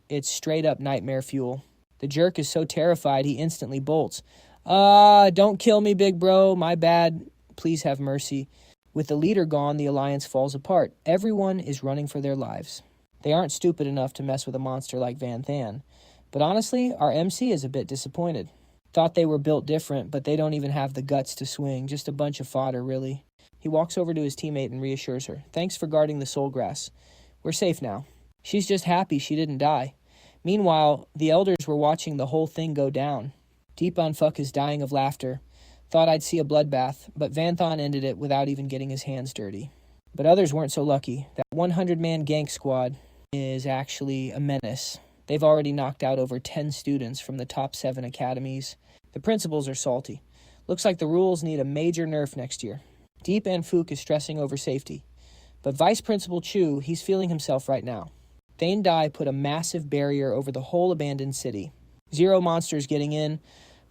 It's straight up nightmare fuel. The jerk is so terrified he instantly bolts. Don't kill me, big bro. My bad. Please have mercy. With the leader gone, the alliance falls apart. Everyone is running for their lives. They aren't stupid enough to mess with a monster like Vanthan. But honestly, our MC is a bit disappointed. Thought they were built different, but they don't even have the guts to swing. Just a bunch of fodder, really. He walks over to his teammate and reassures her. Thanks for guarding the soul grass. We're safe now. She's just happy she didn't die. Meanwhile, the elders were watching the whole thing go down. Deep Unfuck is dying of laughter. Thought I'd see a bloodbath, but Vanthan ended it without even getting his hands dirty. But others weren't so lucky. That 100-man gank squad is actually a menace. They've already knocked out over 10 students from the top 7 academies. The principals are salty. Looks like the rules need a major nerf next year. Deep Anfook is stressing over safety. But Vice Principal Chu, he's feeling himself right now. Thane Dai put a massive barrier over the whole abandoned city. 0 monsters getting in,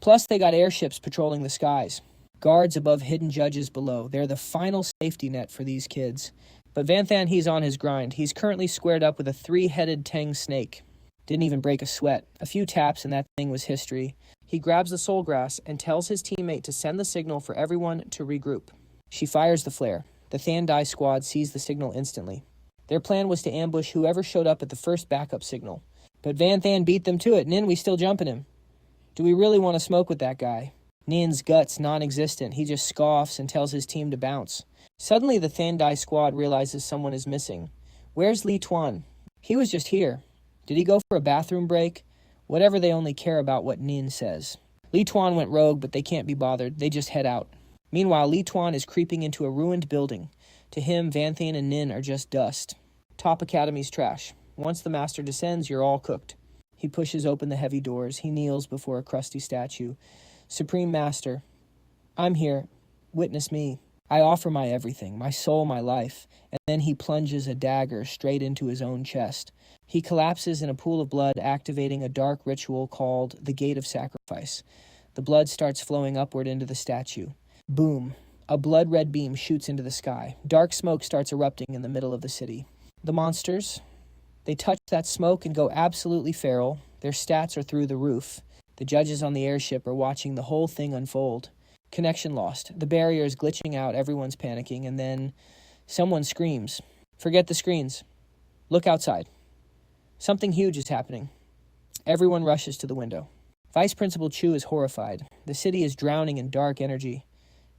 Plus, they got airships patrolling the skies. Guards above hidden judges below. They're the final safety net for these kids. But Vanthan, he's on his grind. He's currently squared up with a 3-headed Tang snake. Didn't even break a sweat. A few taps and that thing was history. He grabs the soul grass and tells his teammate to send the signal for everyone to regroup. She fires the flare. The Thandai squad sees the signal instantly. Their plan was to ambush whoever showed up at the first backup signal. But Vanthan beat them to it. Nin, we still jumping him. Do we really want to smoke with that guy? Nin's guts non-existent. He just scoffs and tells his team to bounce. Suddenly, the Thandai squad realizes someone is missing. Where's Li Tuan? He was just here. Did he go for a bathroom break? Whatever, they only care about what Nin says. Li Tuan went rogue, but they can't be bothered. They just head out. Meanwhile, Li Tuan is creeping into a ruined building. To him, Vanthan and Nin are just dust. Top Academy's trash. Once the master descends, you're all cooked. He pushes open the heavy doors. He kneels before a crusty statue. Supreme Master, I'm here. Witness me. I offer my everything, my soul, my life. And then he plunges a dagger straight into his own chest. He collapses in a pool of blood, activating a dark ritual called the Gate of Sacrifice. The blood starts flowing upward into the statue. Boom. A blood-red beam shoots into the sky. Dark smoke starts erupting in the middle of the city. The monsters, they touch that smoke and go absolutely feral. Their stats are through the roof. The judges on the airship are watching the whole thing unfold. Connection lost. The barrier is glitching out. Everyone's panicking. And then someone screams. Forget the screens. Look outside. Something huge is happening. Everyone rushes to the window. Vice Principal Chu is horrified. The city is drowning in dark energy.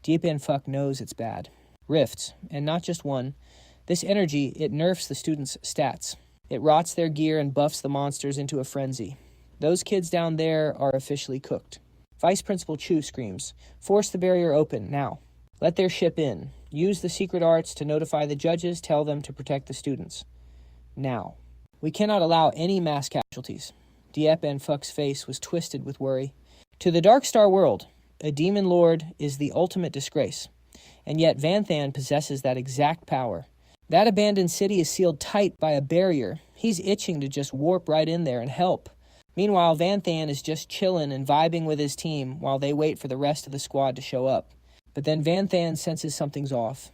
Deep in fuck knows it's bad. Rifts, and not just one. This energy, it nerfs the students' stats. It rots their gear and buffs the monsters into a frenzy. Those kids down there are officially cooked. Vice Principal Chu screams, "Force the barrier open, now. Let their ship in. Use the secret arts to notify the judges, tell them to protect the students. Now. We cannot allow any mass casualties." Diep and Fuck's face was twisted with worry. To the Dark Star world, a demon lord is the ultimate disgrace. And yet Vanthan possesses that exact power. That abandoned city is sealed tight by a barrier. He's itching to just warp right in there and help. Meanwhile, Vanthan is just chilling and vibing with his team while they wait for the rest of the squad to show up. But then Vanthan senses something's off.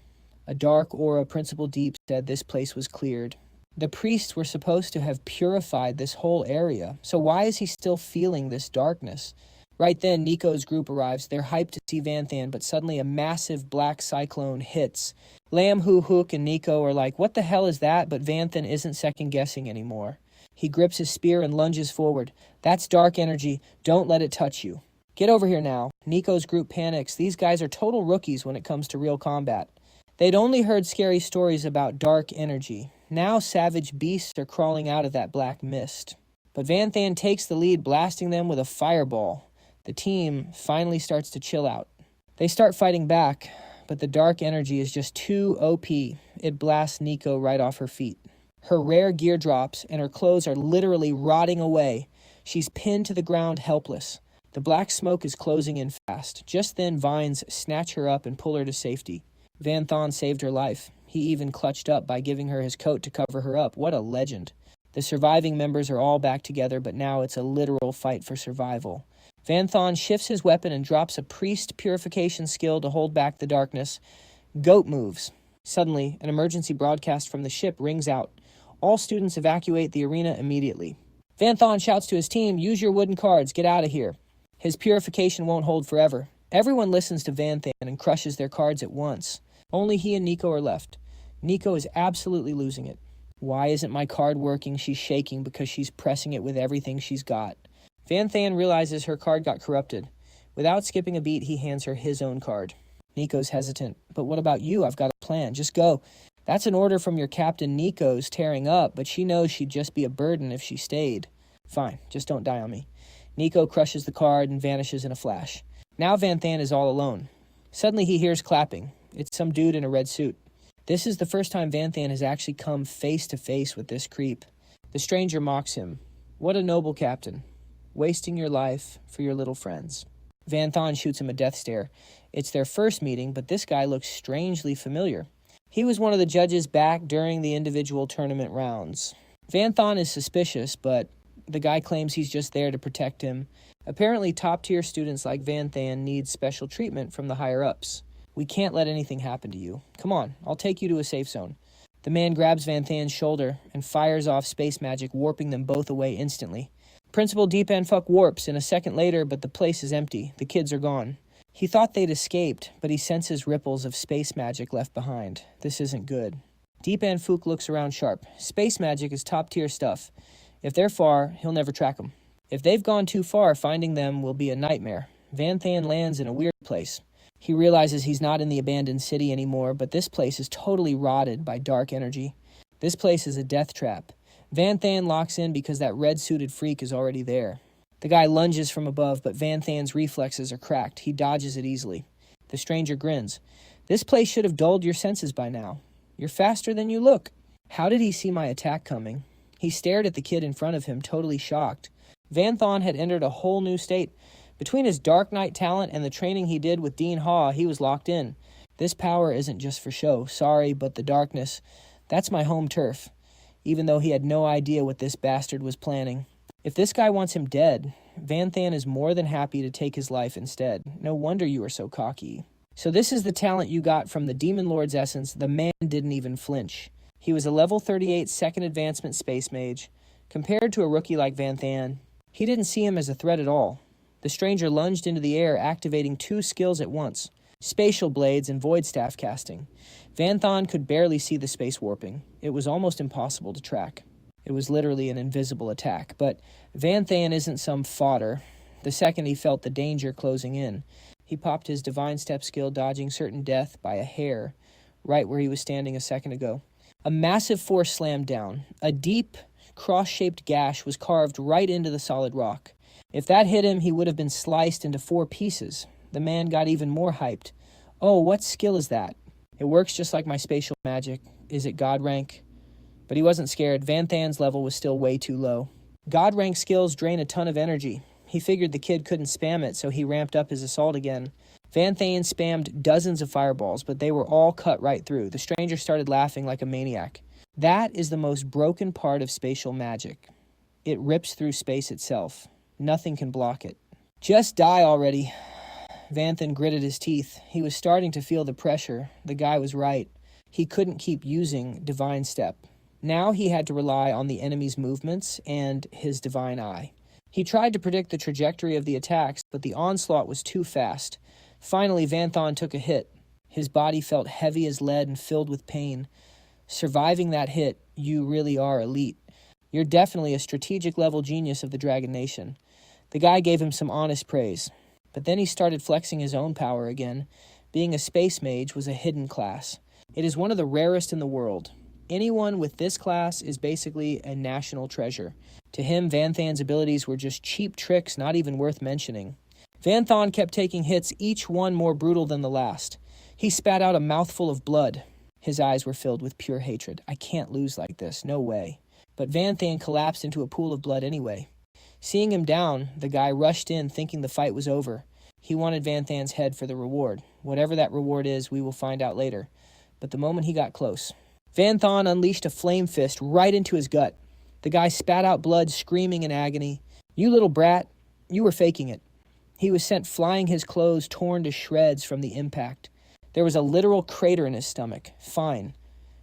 A dark aura Principal Deep said this place was cleared. The priests were supposed to have purified this whole area, so why is he still feeling this darkness? Right then, Nico's group arrives. They're hyped to see Vanthan, but suddenly a massive black cyclone hits. Lam Hu Hook and Nico are like, what the hell is that? But Vanthan isn't second-guessing anymore. He grips his spear and lunges forward. That's dark energy. Don't let it touch you. Get over here now. Nico's group panics. These guys are total rookies when it comes to real combat. They'd only heard scary stories about dark energy. Now savage beasts are crawling out of that black mist. But Vanthan takes the lead, blasting them with a fireball. The team finally starts to chill out. They start fighting back, but the dark energy is just too OP. It blasts Nico right off her feet. Her rare gear drops, and her clothes are literally rotting away. She's pinned to the ground, helpless. The black smoke is closing in fast. Just then, vines snatch her up and pull her to safety. Vanthan saved her life. He even clutched up by giving her his coat to cover her up. What a legend. The surviving members are all back together, but now it's a literal fight for survival. Vanthan shifts his weapon and drops a priest purification skill to hold back the darkness. Goat moves. Suddenly, an emergency broadcast from the ship rings out. All students evacuate the arena immediately. Vanthan shouts to his team, use your wooden cards, get out of here. His purification won't hold forever. Everyone listens to Vanthan and crushes their cards at once. Only he and Nico are left. Nico is absolutely losing it. Why isn't my card working? She's shaking because she's pressing it with everything she's got. Vanthan realizes her card got corrupted. Without skipping a beat, he hands her his own card. Nico's hesitant. But what about you? I've got a plan. Just go. That's an order from your captain. Nico's tearing up, but she knows she'd just be a burden if she stayed. Fine, just don't die on me. Nico crushes the card and vanishes in a flash. Now Vanthan is all alone. Suddenly he hears clapping. It's some dude in a red suit. This is the first time Vanthan has actually come face to face with this creep. The stranger mocks him. What a noble captain. Wasting your life for your little friends. Vanthan shoots him a death stare. It's their first meeting, but this guy looks strangely familiar. He was one of the judges back during the individual tournament rounds. Vanthan is suspicious, but The guy claims he's just there to protect him. Apparently, top-tier students like Van Than need special treatment from the higher-ups. We can't let anything happen to you. Come on, I'll take you to a safe zone. The man grabs Van Than's shoulder and fires off space magic, warping them both away instantly. Principal Deepan Fuck warps in a second later, but the place is empty. The kids are gone. He thought they'd escaped, but he senses ripples of space magic left behind. This isn't good. Deepan Fook looks around sharp. Space magic is top-tier stuff. If they're far, he'll never track them. If they've gone too far, finding them will be a nightmare. Van Than lands in a weird place. He realizes he's not in the abandoned city anymore, but this place is totally rotted by dark energy. This place is a death trap. Van Than locks in because that red-suited freak is already there. The guy lunges from above, but Van Than's reflexes are cracked. He dodges it easily. The stranger grins. This place should have dulled your senses by now. You're faster than you look. How did he see my attack coming? He stared at the kid in front of him, totally shocked. Van Than had entered a whole new state. Between his Dark Knight talent and the training he did with Dean Haw, he was locked in. This power isn't just for show. Sorry, but the darkness, that's my home turf. Even though he had no idea what this bastard was planning. If this guy wants him dead, Van Than is more than happy to take his life instead. No wonder you are so cocky. So this is the talent you got from the Demon Lord's essence. The man didn't even flinch. He was a level 38 second advancement space mage. Compared to a rookie like Van Than, he didn't see him as a threat at all. The stranger lunged into the air, activating 2 skills at once, spatial blades and void staff casting. Van Than could barely see the space warping. It was almost impossible to track. It was literally an invisible attack, but Van Than isn't some fodder. The second he felt the danger closing in, he popped his divine step skill, dodging certain death by a hair, right where he was standing a second ago. A massive force slammed down. A deep, cross-shaped gash was carved right into the solid rock. If that hit him, he would have been sliced into 4 pieces. The man got even more hyped. Oh, what skill is that? It works just like my spatial magic. Is it God rank? But he wasn't scared. Van Than's level was still way too low. God rank skills drain a ton of energy. He figured the kid couldn't spam it, so he ramped up his assault again. Van Than spammed dozens of fireballs, but they were all cut right through. The stranger started laughing like a maniac. That is the most broken part of spatial magic. It rips through space itself. Nothing can block it. Just die already. Van Than gritted his teeth. He was starting to feel the pressure. The guy was right. He couldn't keep using Divine Step. Now he had to rely on the enemy's movements and his Divine Eye. He tried to predict the trajectory of the attacks, but the onslaught was too fast. Finally, Van Than took a hit. His body felt heavy as lead and filled with pain. Surviving that hit, you really are elite. You're definitely a strategic level genius of the Dragon Nation. The guy gave him some honest praise. But then he started flexing his own power again. Being a space mage was a hidden class. It is one of the rarest in the world. Anyone with this class is basically a national treasure. To him, Van Than's abilities were just cheap tricks, not even worth mentioning. Van Than kept taking hits, each one more brutal than the last. He spat out a mouthful of blood. His eyes were filled with pure hatred. I can't lose like this, no way. But Van Than collapsed into a pool of blood anyway. Seeing him down, the guy rushed in thinking the fight was over. He wanted Van Than's head for the reward. Whatever that reward is, we will find out later. But the moment he got close, Van Than unleashed a flame fist right into his gut. The guy spat out blood, screaming in agony. You little brat, you were faking it. He was sent flying, his clothes torn to shreds from the impact. There was a literal crater in his stomach. Fine.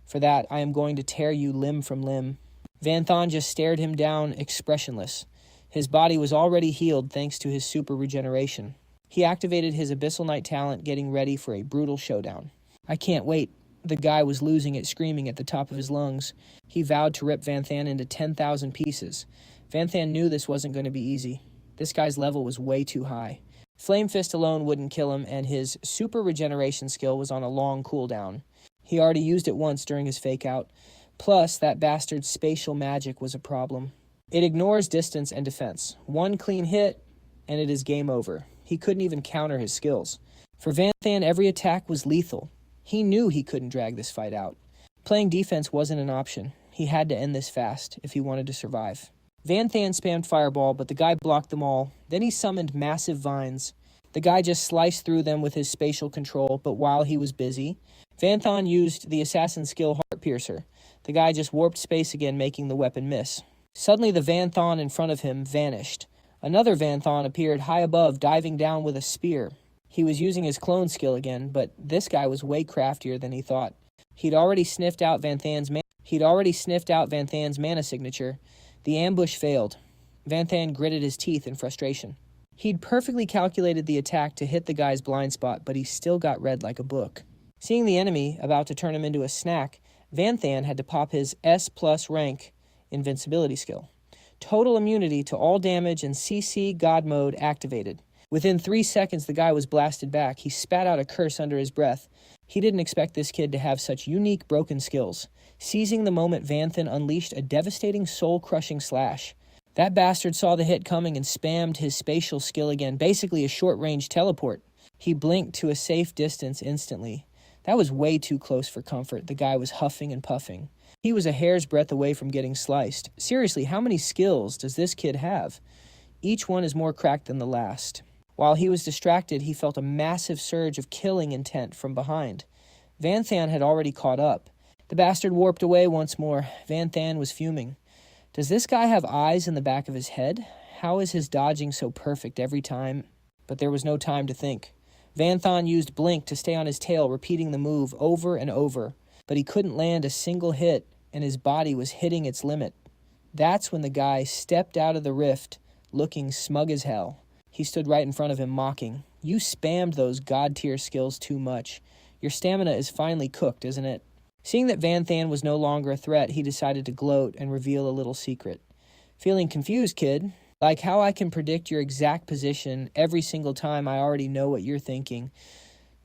For that, I am going to tear you limb from limb. Van Than just stared him down, expressionless. His body was already healed thanks to his super regeneration. He activated his Abyssal Knight talent, getting ready for a brutal showdown. I can't wait. The guy was losing it, screaming at the top of his lungs. He vowed to rip Van Than into 10,000 pieces. Van Than knew this wasn't going to be easy. This guy's level was way too high. Flame Fist alone wouldn't kill him, and his super regeneration skill was on a long cooldown. He already used it once during his fake-out. Plus, that bastard's spatial magic was a problem. It ignores distance and defense. One clean hit, and it is game over. He couldn't even counter his skills. For Van Than, every attack was lethal. He knew he couldn't drag this fight out. Playing defense wasn't an option. He had to end this fast if he wanted to survive. Van Than spammed Fireball, but the guy blocked them all. Then he summoned massive vines. The guy just sliced through them with his spatial control, but while he was busy, Van Than used the assassin skill Heart Piercer. The guy just warped space again, making the weapon miss. Suddenly the Van Thon in front of him vanished. Another Van Thon appeared high above, diving down with a spear. He was using his clone skill again, but this guy was way craftier than he thought. He'd already sniffed out Van Than's mana signature. The ambush failed. Van Than gritted his teeth in frustration. He'd perfectly calculated the attack to hit the guy's blind spot, but he still got read like a book. Seeing the enemy about to turn him into a snack, Van Than had to pop his S+ rank invincibility skill. Total immunity to all damage and CC God mode activated. Within 3 seconds, the guy was blasted back. He spat out a curse under his breath. He didn't expect this kid to have such unique broken skills. Seizing the moment, Van Than unleashed a devastating soul-crushing slash. That bastard saw the hit coming and spammed his spatial skill again, basically a short-range teleport. He blinked to a safe distance instantly. That was way too close for comfort. The guy was huffing and puffing. He was a hair's breadth away from getting sliced. Seriously, how many skills does this kid have? Each one is more cracked than the last. While he was distracted, he felt a massive surge of killing intent from behind. Van Than had already caught up. The bastard warped away once more. Van Than was fuming. Does this guy have eyes in the back of his head? How is his dodging so perfect every time? But there was no time to think. Van Than used Blink to stay on his tail, repeating the move over and over. But he couldn't land a single hit, and his body was hitting its limit. That's when the guy stepped out of the rift, looking smug as hell. He stood right in front of him, mocking. You spammed those god-tier skills too much. Your stamina is finally cooked, isn't it? Seeing that Van Than was no longer a threat, he decided to gloat and reveal a little secret. Feeling confused, kid? Like how I can predict your exact position every single time I already know what you're thinking.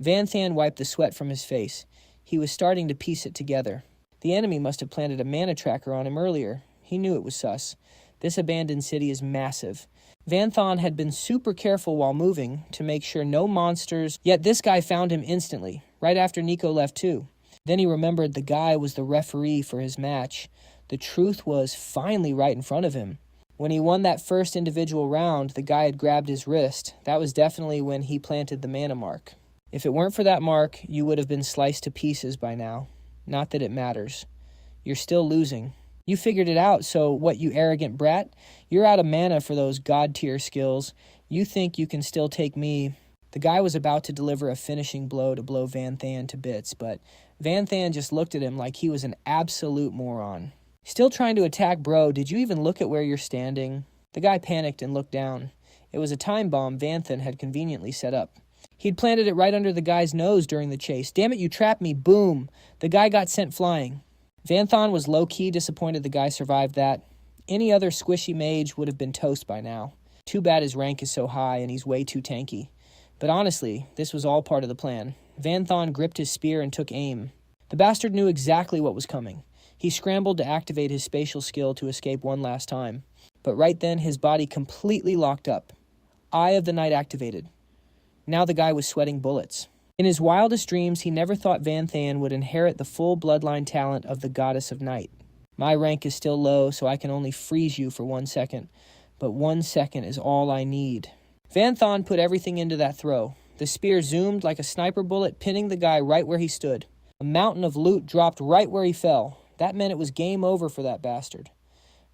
Van Than wiped the sweat from his face. He was starting to piece it together. The enemy must have planted a mana tracker on him earlier. He knew it was sus. This abandoned city is massive. Van Than had been super careful while moving to make sure no monsters, yet this guy found him instantly, right after Nico left too. Then he remembered the guy was the referee for his match. The truth was finally right in front of him. When he won that first individual round, the guy had grabbed his wrist. That was definitely when he planted the mana mark. If it weren't for that mark, you would have been sliced to pieces by now. Not that it matters. You're still losing. You figured it out, so what, you arrogant brat? You're out of mana for those god-tier skills. You think you can still take me. The guy was about to deliver a finishing blow to blow Van Than to bits, but Van Than just looked at him like he was an absolute moron. Still trying to attack, bro? Did you even look at where you're standing? The guy panicked and looked down. It was a time bomb Van Than had conveniently set up. He'd planted it right under the guy's nose during the chase. Damn it, you trapped me. Boom. The guy got sent flying. Van Than was low-key disappointed the guy survived that. Any other squishy mage would have been toast by now. Too bad his rank is so high and he's way too tanky. But honestly, this was all part of the plan. Van Than gripped his spear and took aim. The bastard knew exactly what was coming. He scrambled to activate his spatial skill to escape one last time. But right then, his body completely locked up. Eye of the Night activated. Now the guy was sweating bullets. In his wildest dreams, he never thought Van Than would inherit the full bloodline talent of the Goddess of Night. My rank is still low, so I can only freeze you for 1 second. But 1 second is all I need. Van Than put everything into that throw. The spear zoomed like a sniper bullet, pinning the guy right where he stood. A mountain of loot dropped right where he fell. That meant it was game over for that bastard.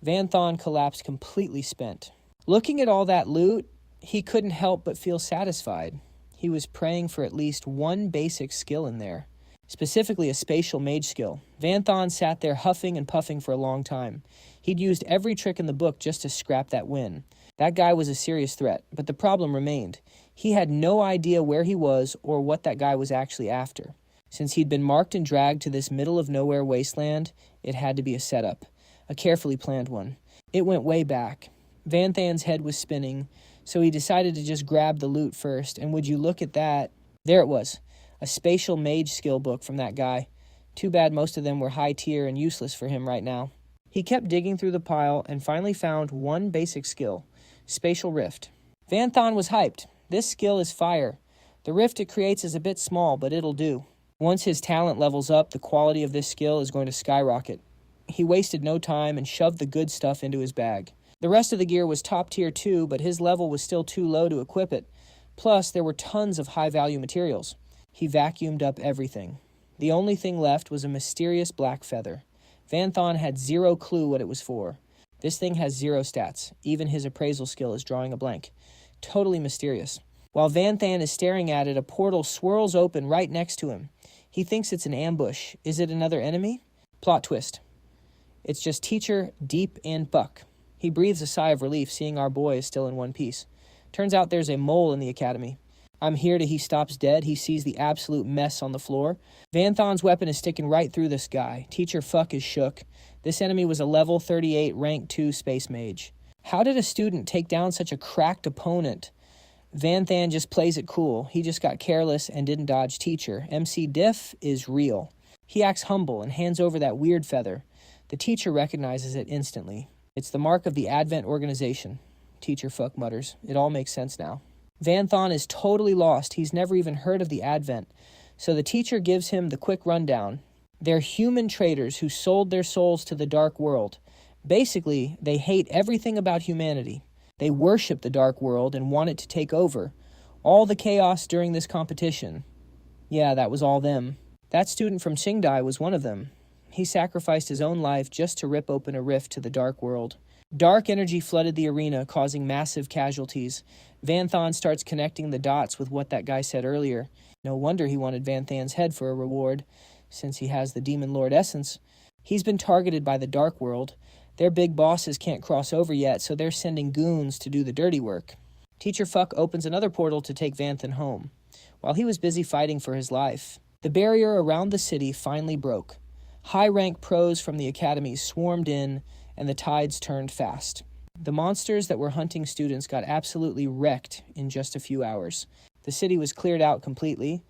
Van Than collapsed completely spent. Looking at all that loot, he couldn't help but feel satisfied. He was praying for at least one basic skill in there, specifically a spatial mage skill. Van Than sat there huffing and puffing for a long time. He'd used every trick in the book just to scrap that win. That guy was a serious threat, but the problem remained. He had no idea where he was or what that guy was actually after. Since he'd been marked and dragged to this middle-of-nowhere wasteland, it had to be a setup, a carefully planned one. It went way back. Van Than's head was spinning, so he decided to just grab the loot first, and would you look at that? There it was, a spatial mage skill book from that guy. Too bad most of them were high tier and useless for him right now. He kept digging through the pile and finally found one basic skill, Spatial Rift. Van Than was hyped. This skill is fire. The rift it creates is a bit small, but it'll do. Once his talent levels up, the quality of this skill is going to skyrocket. He wasted no time and shoved the good stuff into his bag. The rest of the gear was top tier too, but his level was still too low to equip it. Plus, there were tons of high-value materials. He vacuumed up everything. The only thing left was a mysterious black feather. Van Than had zero clue what it was for. This thing has 0 stats. Even his appraisal skill is drawing a blank. Totally mysterious. While Van Than is staring at it, a portal swirls open right next to him. He thinks it's an ambush. Is it another enemy? Plot twist. It's just Teacher, Deep, and Buck. He breathes a sigh of relief seeing our boy is still in one piece. Turns out there's a mole in the academy. I'm here till he stops dead. He sees the absolute mess on the floor. Van Than's weapon is sticking right through this guy. Teacher Fuck is shook. This enemy was a level 38 rank 2 space mage. How did a student take down such a cracked opponent? Van Than just plays it cool. He just got careless and didn't dodge Teacher. MC Diff is real. He acts humble and hands over that weird feather. The teacher recognizes it instantly. It's the mark of the Advent organization. Teacher Fuck mutters. It all makes sense now. Van Than is totally lost. He's never even heard of the Advent. So the teacher gives him the quick rundown. They're human traders who sold their souls to the dark world. Basically, they hate everything about humanity. They worship the dark world and want it to take over. All the chaos during this competition. Yeah, that was all them. That student from Qingdai was one of them. He sacrificed his own life just to rip open a rift to the dark world. Dark energy flooded the arena, causing massive casualties. Van Than starts connecting the dots with what that guy said earlier. No wonder he wanted Van Than's head for a reward, since he has the Demon Lord essence. He's been targeted by the dark world. Their big bosses can't cross over yet, so they're sending goons to do the dirty work. Teacher Fuck opens another portal to take Van Than home. While he was busy fighting for his life, the barrier around the city finally broke. High-rank pros from the academy swarmed in, and the tides turned fast. The monsters that were hunting students got absolutely wrecked in just a few hours. The city was cleared out completely,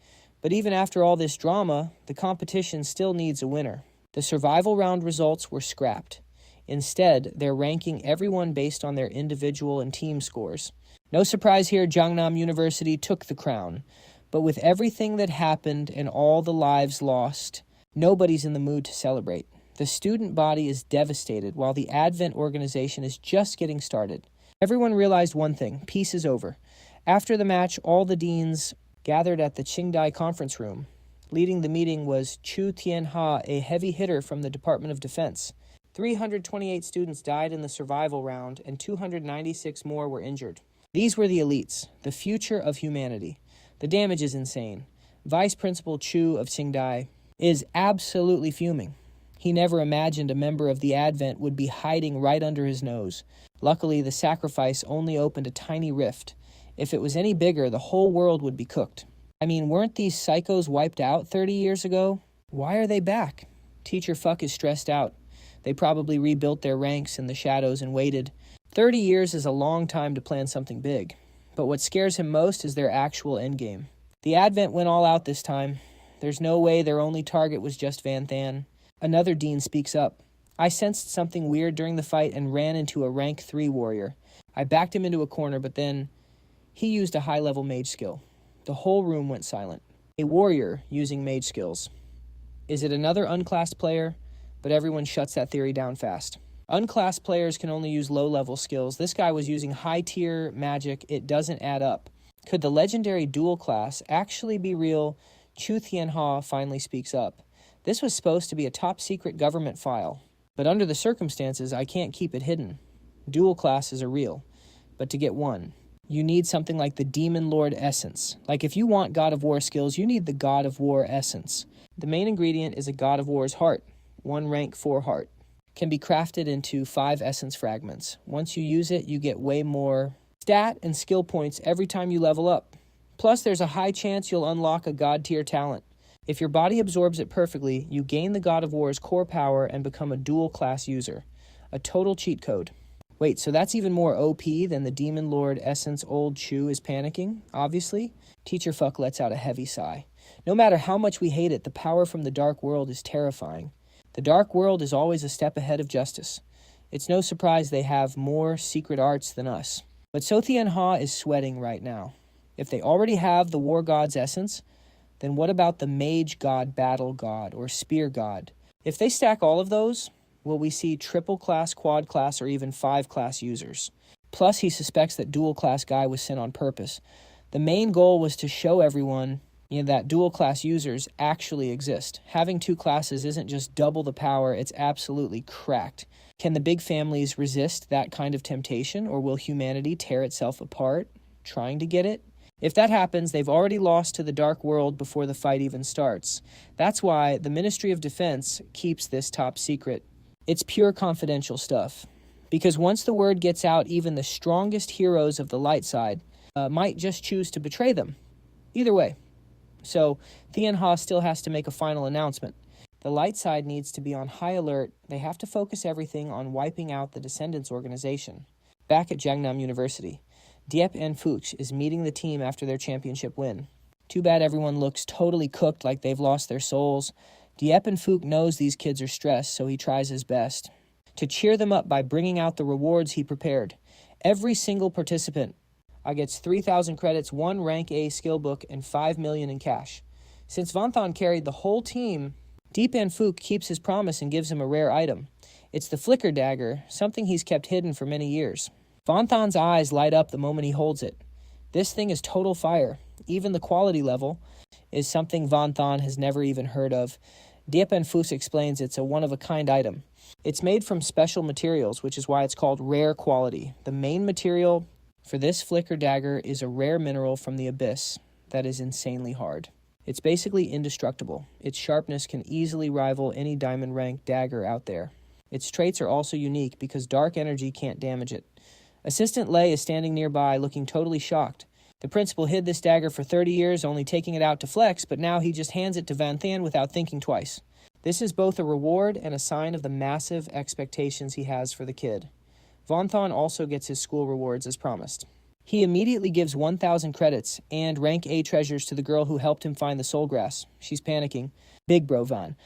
but even after all this drama, the competition still needs a winner. The survival round results were scrapped. Instead, they're ranking everyone based on their individual and team scores. No surprise here, Jiangnam University took the crown. But with everything that happened and all the lives lost, nobody's in the mood to celebrate. The student body is devastated while the Advent organization is just getting started. Everyone realized one thing: peace is over. After the match, all the deans gathered at the Qingdai conference room. Leading the meeting was Chu Tianha, a heavy hitter from the Department of Defense. 328 students died in the survival round, and 296 more were injured. These were the elites, the future of humanity. The damage is insane. Vice Principal Chu of Qingdai is absolutely fuming. He never imagined a member of the Advent would be hiding right under his nose. Luckily, the sacrifice only opened a tiny rift. If it was any bigger, the whole world would be cooked. I mean, weren't these psychos wiped out 30 years ago? Why are they back? Teacher Fuck is stressed out. They probably rebuilt their ranks in the shadows and waited. 30 years is a long time to plan something big. But what scares him most is their actual endgame. The Advent went all out this time. There's no way their only target was just Van Than. Another dean speaks up. I sensed something weird during the fight and ran into a rank 3 warrior. I backed him into a corner, but then he used a high-level mage skill. The whole room went silent. A warrior using mage skills. Is it another unclassed player? But everyone shuts that theory down fast. Unclassed players can only use low-level skills. This guy was using high-tier magic. It doesn't add up. Could the legendary dual class actually be real? Chu Tianha finally speaks up. This was supposed to be a top-secret government file. But under the circumstances, I can't keep it hidden. Dual classes are real. But to get one, you need something like the Demon Lord essence. Like if you want God of War skills, you need the God of War essence. The main ingredient is a God of War's heart. 1 rank 4 heart. Can be crafted into 5 essence fragments. Once you use it, you get way more stat and skill points every time you level up. Plus, there's a high chance you'll unlock a God tier talent. If your body absorbs it perfectly, you gain the God of War's core power and become a dual class user. A total cheat code. Wait, so that's even more OP than the Demon Lord essence old Chu is panicking, obviously? Teacher Fuck lets out a heavy sigh. No matter how much we hate it, the power from the dark world is terrifying. The dark world is always a step ahead of justice. It's no surprise they have more secret arts than us. But So Tianha is sweating right now. If they already have the war god's essence, then what about the mage god, battle god, or spear god? If they stack all of those, will we see triple class, quad class, or even 5 class users? Plus, he suspects that dual class guy was sent on purpose. The main goal was to show everyone that dual-class users actually exist. Having two classes isn't just double the power, it's absolutely cracked. Can the big families resist that kind of temptation, or will humanity tear itself apart trying to get it? If that happens, they've already lost to the Dark World before the fight even starts. That's why the Ministry of Defense keeps this top secret. It's pure confidential stuff. Because once the word gets out, even the strongest heroes of the light side might just choose to betray them. Either way. So, Thien Ha still has to make a final announcement. The light side needs to be on high alert. They have to focus everything on wiping out the Descendants organization. Back at Jiangnam University, Diep and Fuchs is meeting the team after their championship win. Too bad everyone looks totally cooked, like they've lost their souls. Diep and Fuchs knows these kids are stressed, so he tries his best to cheer them up by bringing out the rewards he prepared. Every single participant gets 3,000 credits, 1 rank A skill book, and 5 million in cash. Since Vanthan carried the whole team, Diep and Fuchs keeps his promise and gives him a rare item. It's the flicker dagger, something he's kept hidden for many years. Vanthan's eyes light up the moment he holds it. This thing is total fire. Even the quality level is something Vanthan has never even heard of. Diep and Fuchs explains it's a one-of-a-kind item. It's made from special materials, which is why it's called rare quality. The main material for this flicker dagger is a rare mineral from the abyss that is insanely hard. It's basically indestructible. Its sharpness can easily rival any diamond rank dagger out there. Its traits are also unique because dark energy can't damage it. Assistant Lei is standing nearby looking totally shocked. The principal hid this dagger for 30 years, only taking it out to flex, but now he just hands it to Vanthan without thinking twice. This is both a reward and a sign of the massive expectations he has for the kid. Vanthan also gets his school rewards as promised. He immediately gives 1,000 credits and rank A treasures to the girl who helped him find the soul grass. She's panicking. Big bro Van,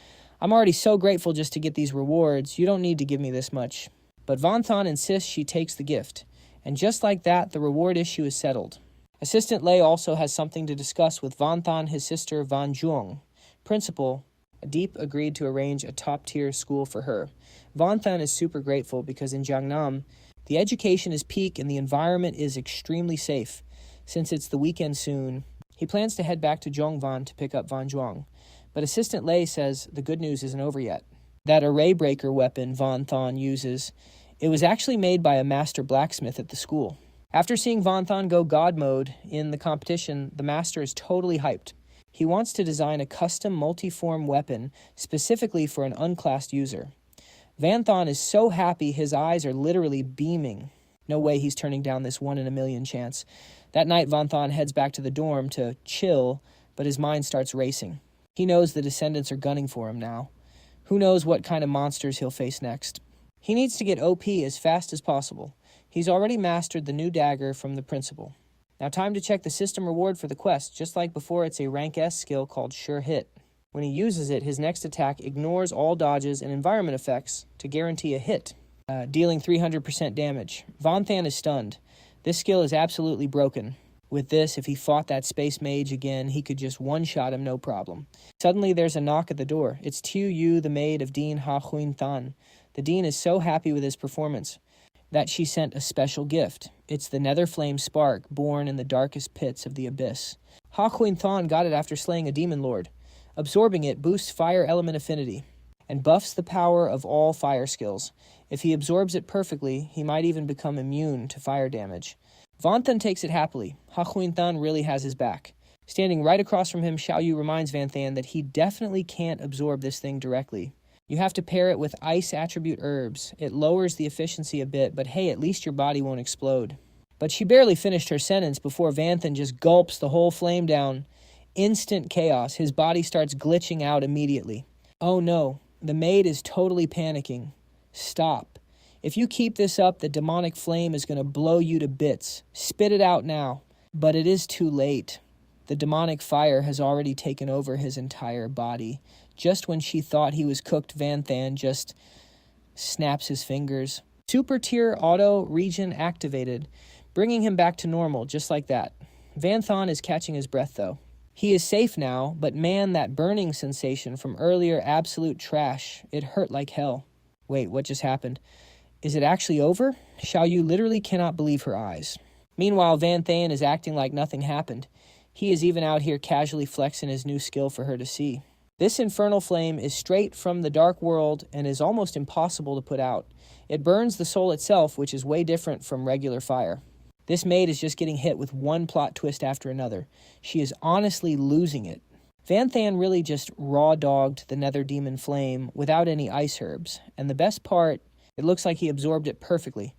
I'm already so grateful just to get these rewards. You don't need to give me this much. But Vanthan insists she takes the gift. And just like that, the reward issue is settled. Assistant Lei also has something to discuss with Vanthan, his sister Van Zhuang. Principal, Diep agreed to arrange a top-tier school for her. Vanthan is super grateful because in Jiangnam, the education is peak and the environment is extremely safe. Since it's the weekend soon, he plans to head back to Zhongvan to pick up Van Zhuang. But Assistant Lei says the good news isn't over yet. That array breaker weapon Vanthan uses, it was actually made by a master blacksmith at the school. After seeing Vanthan go God mode in the competition, the master is totally hyped. He wants to design a custom multi-form weapon specifically for an unclassed user. Vanthan is so happy his eyes are literally beaming. No way he's turning down this 1 in a million chance. That night, Vanthan heads back to the dorm to chill, but his mind starts racing. He knows the Descendants are gunning for him now. Who knows what kind of monsters he'll face next. He needs to get OP as fast as possible. He's already mastered the new dagger from the principal. Now time to check the system reward for the quest. Just like before, it's a rank S skill called Sure Hit. When he uses it, his next attack ignores all dodges and environment effects to guarantee a hit, dealing 300% damage. Vanthan is stunned. This skill is absolutely broken. With this, if he fought that space mage again, he could just one-shot him no problem. Suddenly, there's a knock at the door. It's Tu Yu, the maid of Dean Ha Huin Than. The dean is so happy with his performance that she sent a special gift. It's the nether flame spark, born in the darkest pits of the abyss. Ha Huin Than got it after slaying a demon lord. Absorbing it boosts fire element affinity and buffs the power of all fire skills. If he absorbs it perfectly, he might even become immune to fire damage. Vanthan takes it happily. Ha Huin Than really has his back. Standing right across from him, Xiao Yu reminds Vanthan that he definitely can't absorb this thing directly. You have to pair it with ice attribute herbs. It lowers the efficiency a bit, but hey, at least your body won't explode. But she barely finished her sentence before Vanthan just gulps the whole flame down. Instant chaos. His body starts glitching out immediately. Oh no, the maid is totally panicking. Stop. If you keep this up, the demonic flame is going to blow you to bits. Spit it out now. But it is too late. The demonic fire has already taken over his entire body. Just when she thought he was cooked, Vanthan just snaps his fingers. Super tier auto region activated, bringing him back to normal just like that. Vanthan is catching his breath though. He is safe now, but man, that burning sensation from earlier absolute trash. It hurt like hell. Wait, what just happened? Is it actually over? Xiao Yu literally cannot believe her eyes. Meanwhile, Vanthan is acting like nothing happened. He is even out here casually flexing his new skill for her to see. This infernal flame is straight from the dark world and is almost impossible to put out. It burns the soul itself, which is way different from regular fire. This maid is just getting hit with one plot twist after another. She is honestly losing it. Vanthan really just raw-dogged the nether demon flame without any ice herbs, and the best part, it looks like he absorbed it perfectly.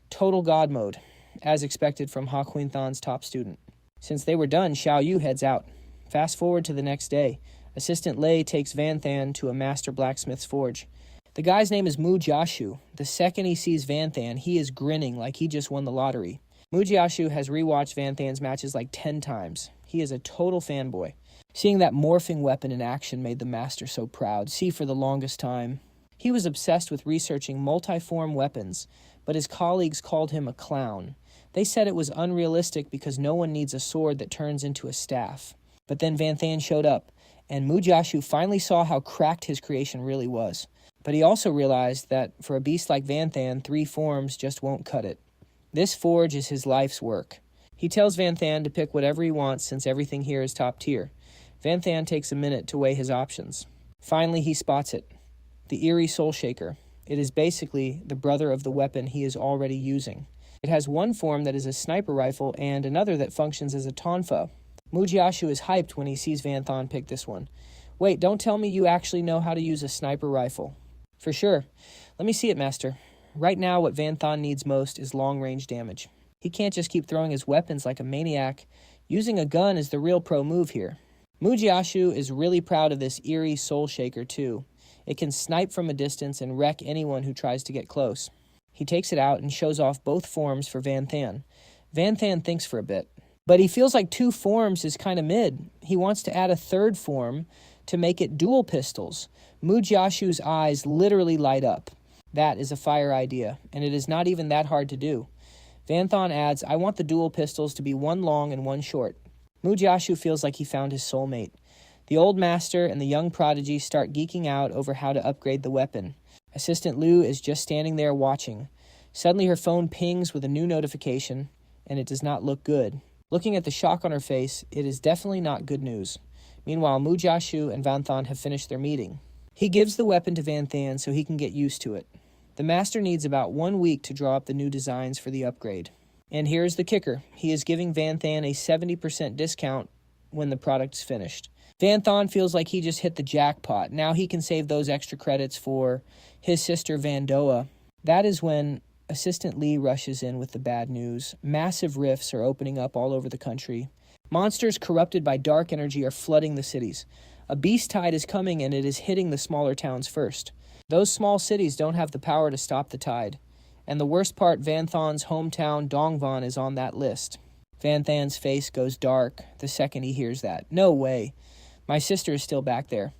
Total god mode, as expected from Ha Quinthan's top student. Since they were done, Xiao Yu heads out. Fast forward to the next day. Assistant Lei takes Vanthan to a master blacksmith's forge. The guy's name is Mu Jiashu. The second he sees Vanthan, he is grinning like he just won the lottery. Mu Jiashu has rewatched Vanthan's matches like 10 times. He is a total fanboy. Seeing that morphing weapon in action made the master so proud. See, for the longest time, he was obsessed with researching multiform weapons, but his colleagues called him a clown. They said it was unrealistic because no one needs a sword that turns into a staff. But then Vanthan showed up, and Mu Jiashu finally saw how cracked his creation really was. But he also realized that for a beast like Vanthan, 3 forms just won't cut it. This forge is his life's work. He tells Vanthan to pick whatever he wants since everything here is top tier. Vanthan takes a minute to weigh his options. Finally, he spots it. The Eerie Soul Shaker. It is basically the brother of the weapon he is already using. It has one form that is a sniper rifle and another that functions as a tonfa. Mu Jiashu is hyped when he sees Vanthan pick this one. Wait, don't tell me you actually know how to use a sniper rifle. For sure. Let me see it, master. Right now, what Vanthan needs most is long-range damage. He can't just keep throwing his weapons like a maniac. Using a gun is the real pro move here. Mu Jiashu is really proud of this Eerie Soul Shaker, too. It can snipe from a distance and wreck anyone who tries to get close. He takes it out and shows off both forms for Vanthan. Vanthan thinks for a bit. But he feels like 2 forms is kind of mid. He wants to add a 3rd form to make it dual pistols. Mu Jiashu's eyes literally light up. That is a fire idea, and it is not even that hard to do. Vanthan adds, I want the dual pistols to be 1 long and 1 short. Mu Jiashu feels like he found his soulmate. The old master and the young prodigy start geeking out over how to upgrade the weapon. Assistant Liu is just standing there watching. Suddenly her phone pings with a new notification, and it does not look good. Looking at the shock on her face, it is definitely not good news. Meanwhile, Mu Jiashu and Vanthan have finished their meeting. He gives the weapon to Vanthan so he can get used to it. The master needs about 1 week to draw up the new designs for the upgrade. And here's the kicker. He is giving Vanthan a 70% discount when the product's finished. Vanthan feels like he just hit the jackpot. Now he can save those extra credits for his sister Vandoa. That is when Assistant Lee rushes in with the bad news. Massive rifts are opening up all over the country. Monsters corrupted by dark energy are flooding the cities. A beast tide is coming and it is hitting the smaller towns first. Those small cities don't have the power to stop the tide. And the worst part, Vanthan's hometown, Dongvan, is on that list. Vanthan's face goes dark the second he hears that. No way. My sister is still back there.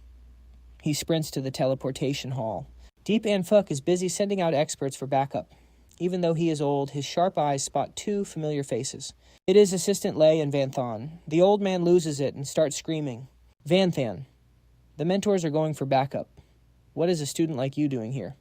He sprints to the teleportation hall. Deep Anfuk is busy sending out experts for backup. Even though he is old, his sharp eyes spot 2 familiar faces. It is Assistant Lei and Vanthan. The old man loses it and starts screaming. Vanthan, the mentors are going for backup. What is a student like you doing here?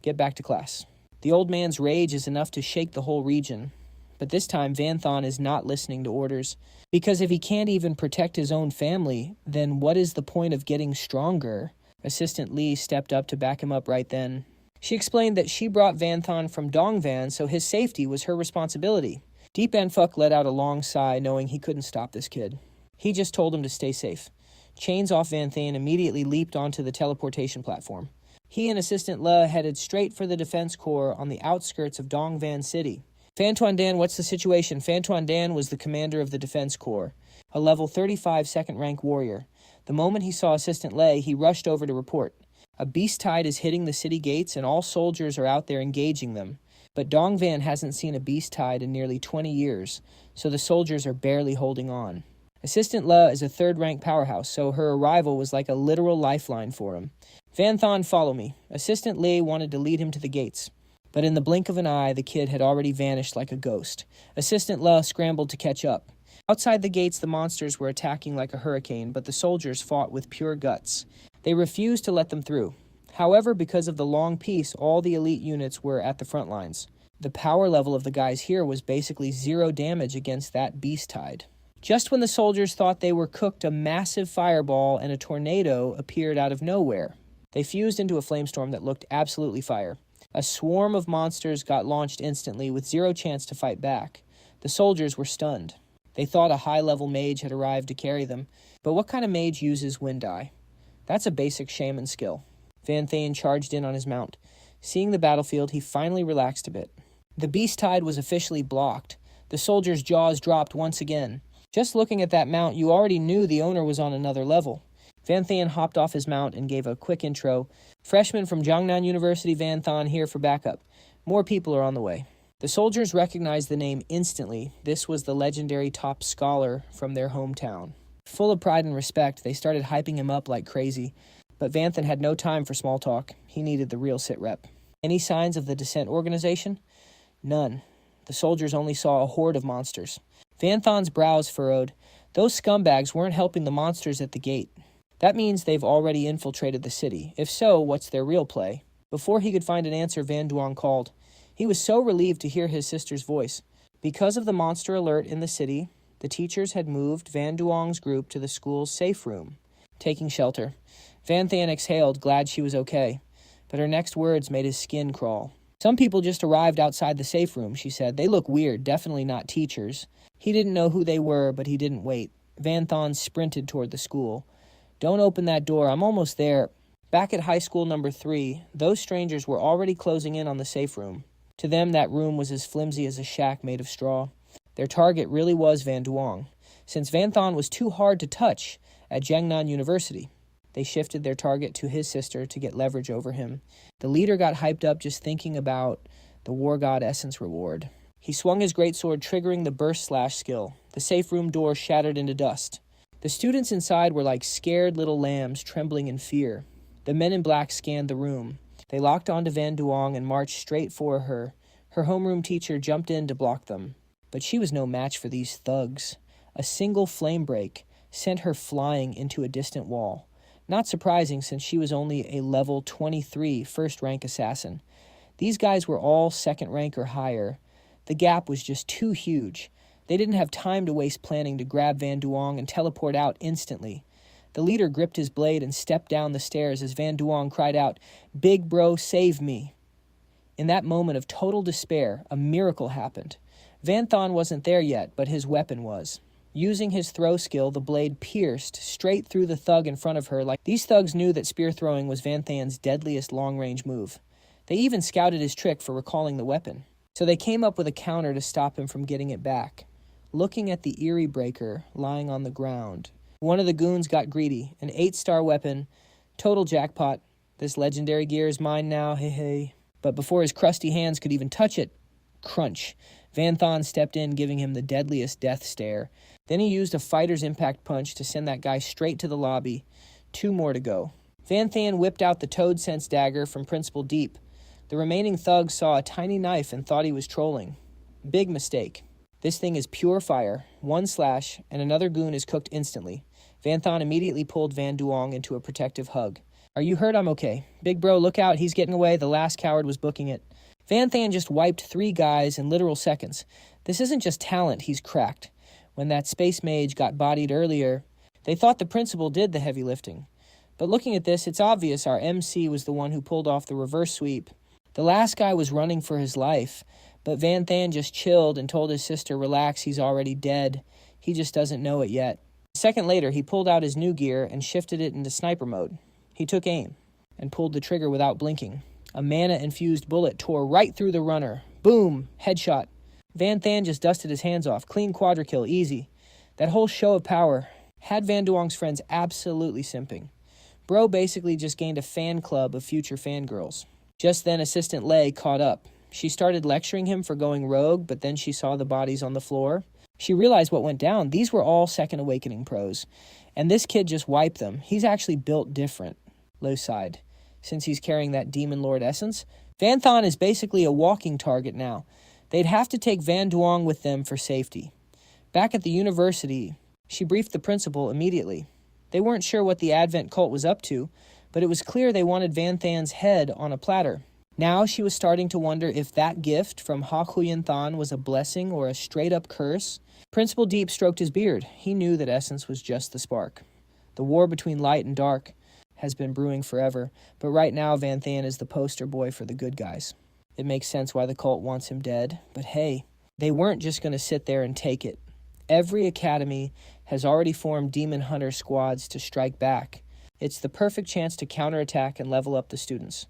Get back to class. The old man's rage is enough to shake the whole region. But this time, Vanthan is not listening to orders. Because if he can't even protect his own family, then what is the point of getting stronger? Assistant Lee stepped up to back him up right then. She explained that she brought Vanthan from Dongvan, so his safety was her responsibility. Deep Anfuk let out a long sigh, knowing he couldn't stop this kid. He just told him to stay safe. Chains off Vanthan immediately leaped onto the teleportation platform. He and Assistant Le headed straight for the defense corps on the outskirts of Dongvan City. Fantuan Dan, what's the situation? Fantuan Dan was the commander of the defense corps, a level 35 second-rank warrior. The moment he saw Assistant Lei, he rushed over to report. A beast tide is hitting the city gates and all soldiers are out there engaging them. But Dongvan hasn't seen a beast tide in nearly 20 years, so the soldiers are barely holding on. Assistant Le is a 3rd-rank powerhouse, so her arrival was like a literal lifeline for him. Vanthan, follow me. Assistant Lee wanted to lead him to the gates. But in the blink of an eye, the kid had already vanished like a ghost. Assistant Le scrambled to catch up. Outside the gates, the monsters were attacking like a hurricane, but the soldiers fought with pure guts. They refused to let them through. However, because of the long peace, all the elite units were at the front lines. The power level of the guys here was basically 0 damage against that beast tide. Just when the soldiers thought they were cooked, a massive fireball and a tornado appeared out of nowhere. They fused into a flamestorm that looked absolutely fire. A swarm of monsters got launched instantly with zero chance to fight back. The soldiers were stunned. They thought a high-level mage had arrived to carry them, but what kind of mage uses wind eye? That's a basic shaman skill. Van Thane charged in on his mount. Seeing the battlefield, he finally relaxed a bit. The beast tide was officially blocked. The soldiers' jaws dropped once again. Just looking at that mount, you already knew the owner was on another level. Van Thane hopped off his mount and gave a quick intro. Freshman from Jangnan University, Van Thane here for backup. More people are on the way. The soldiers recognized the name instantly. This was the legendary top scholar from their hometown. Full of pride and respect, they started hyping him up like crazy. But Van Thane had no time for small talk. He needed the real sitrep. Any signs of the descent organization? None. The soldiers only saw a horde of monsters. Van Thane's brows furrowed. Those scumbags weren't helping the monsters at the gate. That means they've already infiltrated the city. If so, what's their real play? Before he could find an answer, Van Duong called. He was so relieved to hear his sister's voice. Because of the monster alert in the city, the teachers had moved Van Duong's group to the school's safe room, taking shelter. Van Thane exhaled, glad she was okay. But her next words made his skin crawl. Some people just arrived outside the safe room, she said. They look weird, definitely not teachers. He didn't know who they were, but he didn't wait. Van Thane sprinted toward the school. Don't open that door, I'm almost there. Back at high school number 3, those strangers were already closing in on the safe room. To them, that room was as flimsy as a shack made of straw. Their target really was Van Duong, since Van Thane was too hard to touch at Jangnan University. They shifted their target to his sister to get leverage over him. The leader got hyped up just thinking about the War God Essence reward. He swung his greatsword, triggering the burst slash skill. The safe room door shattered into dust. The students inside were like scared little lambs trembling in fear. The men in black scanned the room. They locked onto Van Duong and marched straight for her. Her homeroom teacher jumped in to block them. But she was no match for these thugs. A single flame break sent her flying into a distant wall. Not surprising, since she was only a level 23 first-rank assassin. These guys were all second rank or higher. The gap was just too huge. They didn't have time to waste planning to grab Van Duong and teleport out instantly. The leader gripped his blade and stepped down the stairs as Van Duong cried out, "Big bro, save me." In that moment of total despair, a miracle happened. Van Thane wasn't there yet, but his weapon was. Using his throw skill, the blade pierced straight through the thug in front of her. Like these thugs knew that spear throwing was Van Thane's deadliest long-range move. They even scouted his trick for recalling the weapon. So they came up with a counter to stop him from getting it back. Looking at the Eerie Breaker lying on the ground, one of the goons got greedy. An 8-star weapon. Total jackpot. This legendary gear is mine now, hey hey. But before his crusty hands could even touch it, crunch. Van Thane stepped in, giving him the deadliest death stare. Then he used a fighter's impact punch to send that guy straight to the lobby. 2 more to go. Van Thane whipped out the Toad Sense dagger from Principal Deep. The remaining thugs saw a tiny knife and thought he was trolling. Big mistake. This thing is pure fire. 1 slash, and another goon is cooked instantly. Van Thane immediately pulled Van Duong into a protective hug. "Are you hurt? I'm okay. Big bro, look out, he's getting away. The last coward was booking it." Van Thane just wiped 3 guys in literal seconds. This isn't just talent, he's cracked. When that space mage got bodied earlier, they thought the principal did the heavy lifting. But looking at this, it's obvious our MC was the one who pulled off the reverse sweep. The last guy was running for his life, but Van Thane just chilled and told his sister, "Relax, he's already dead. He just doesn't know it yet." A second later, he pulled out his new gear and shifted it into sniper mode. He took aim and pulled the trigger without blinking. A mana-infused bullet tore right through the runner. Boom! Headshot. Van Thane just dusted his hands off. Clean quadra-kill, easy. That whole show of power had Van Duong's friends absolutely simping. Bro basically just gained a fan club of future fangirls. Just then, Assistant Lei caught up. She started lecturing him for going rogue, but then she saw the bodies on the floor. She realized what went down. These were all Second Awakening pros. And this kid just wiped them. He's actually built different. Lei sighed. Since he's carrying that Demon Lord essence, Van Thane is basically a walking target now. They'd have to take Van Duong with them for safety. Back at the university, she briefed the principal immediately. They weren't sure what the Advent cult was up to, but it was clear they wanted Van Thane's head on a platter. Now she was starting to wonder if that gift from Ha Huyen Than was a blessing or a straight-up curse. Principal Deep stroked his beard. He knew that essence was just the spark. The war between light and dark has been brewing forever, but right now Van Than is the poster boy for the good guys. It makes sense why the cult wants him dead, but hey, they weren't just going to sit there and take it. Every academy has already formed demon hunter squads to strike back. It's the perfect chance to counterattack and level up the students.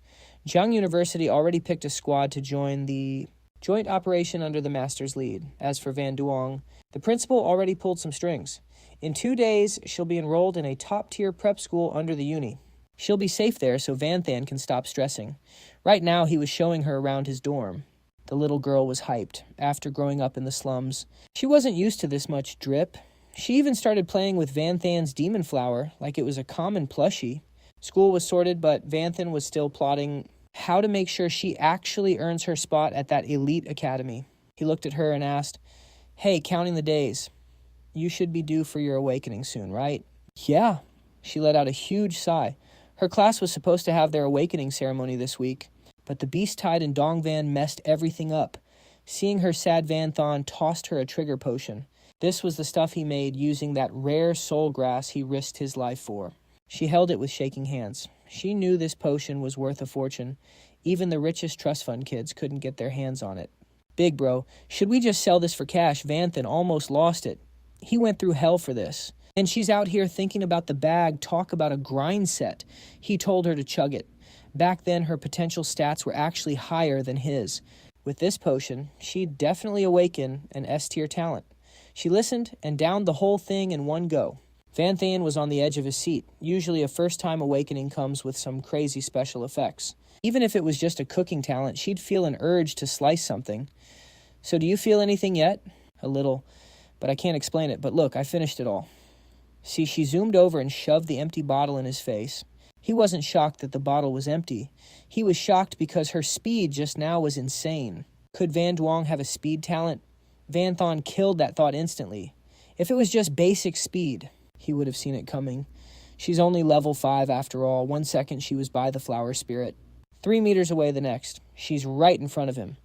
Jiang University already picked a squad to join the joint operation under the master's lead. As for Van Duong, the principal already pulled some strings. In 2 days, she'll be enrolled in a top-tier prep school under the uni. She'll be safe there so Van Than can stop stressing. Right now, he was showing her around his dorm. The little girl was hyped. After growing up in the slums, she wasn't used to this much drip. She even started playing with Van Than's demon flower like it was a common plushie. School was sorted, but Van Than was still plotting how to make sure she actually earns her spot at that elite academy. He looked at her and asked, "Hey, counting the days. You should be due for your awakening soon, right?" "Yeah." She let out a huge sigh. Her class was supposed to have their awakening ceremony this week, but the beast tide in Dongvan messed everything up. Seeing her sad, Van Than tossed her a trigger potion. This was the stuff he made using that rare soul grass he risked his life for. She held it with shaking hands. She knew this potion was worth a fortune. Even the richest trust fund kids couldn't get their hands on it. "Big bro, should we just sell this for cash?" Van Than almost lost it. He went through hell for this. And she's out here thinking about the bag, talk about a grind set. He told her to chug it. Back then, her potential stats were actually higher than his. With this potion, she'd definitely awaken an S-tier talent. She listened and downed the whole thing in one go. Van Than was on the edge of his seat. Usually a first-time awakening comes with some crazy special effects. Even if it was just a cooking talent, she'd feel an urge to slice something. "So do you feel anything yet?" "A little, but I can't explain it. But look, I finished it all." See, she zoomed over and shoved the empty bottle in his face. He wasn't shocked that the bottle was empty. He was shocked because her speed just now was insane. Could Van Duong have a speed talent? Van Than killed that thought instantly. If it was just basic speed, he would have seen it coming. She's only level 5 after all. 1 second she was by the flower spirit. 3 meters away the next. She's right in front of him.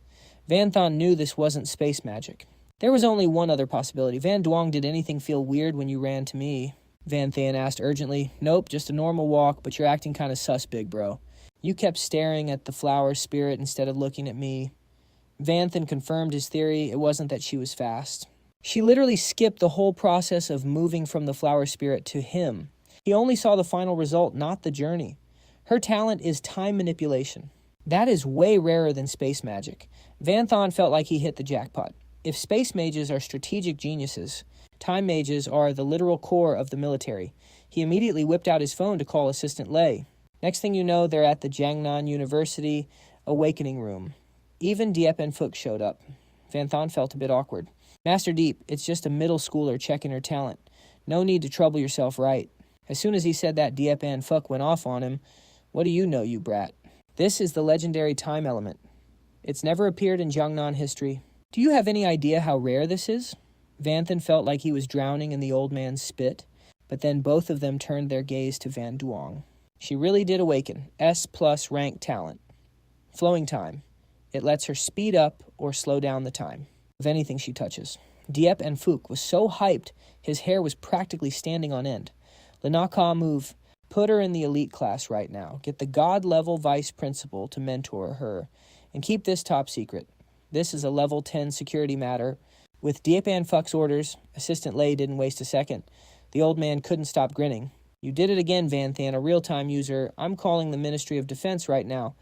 Van Than knew this wasn't space magic. There was only one other possibility. "Van Duong, did anything feel weird when you ran to me?" Van Than asked urgently. "Nope, just a normal walk, but you're acting kind of sus, big bro. You kept staring at the flower spirit instead of looking at me." Van Than confirmed his theory. It wasn't that she was fast. She literally skipped the whole process of moving from the flower spirit to him. He only saw the final result, not the journey. Her talent is time manipulation. That is way rarer than space magic. Van Than felt like he hit the jackpot. If space mages are strategic geniuses, time mages are the literal core of the military. He immediately whipped out his phone to call Assistant Lei. Next thing you know, they're at the Jiangnan University awakening room. Even Diep and Fook showed up. Van Than felt a bit awkward. "Master Deep, it's just a middle schooler checking her talent. No need to trouble yourself, right?" As soon as he said that, Diep and Fook went off on him. "What do you know, you brat?" "This is the legendary time element. It's never appeared in Jiangnan history. Do you have any idea how rare this is?" Van Than felt like he was drowning in the old man's spit, but then both of them turned their gaze to Van Duong. She really did awaken. S+ rank talent. Flowing time. It lets her speed up or slow down the time of anything she touches. Diep and Fook was so hyped, his hair was practically standing on end. Lanaka move. Put her in the elite class right now. Get the god-level vice principal to mentor her. And keep this top secret. This is a level 10 security matter. With Diep and Fook's orders, Assistant Lei didn't waste a second. The old man couldn't stop grinning. "You did it again, Van Than, a real-time user. I'm calling the Ministry of Defense right now."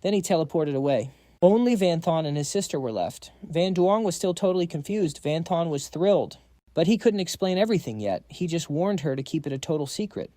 Then he teleported away. Only Van Than and his sister were left. Van Duong was still totally confused. Van Than was thrilled. But he couldn't explain everything yet. He just warned her to keep it a total secret.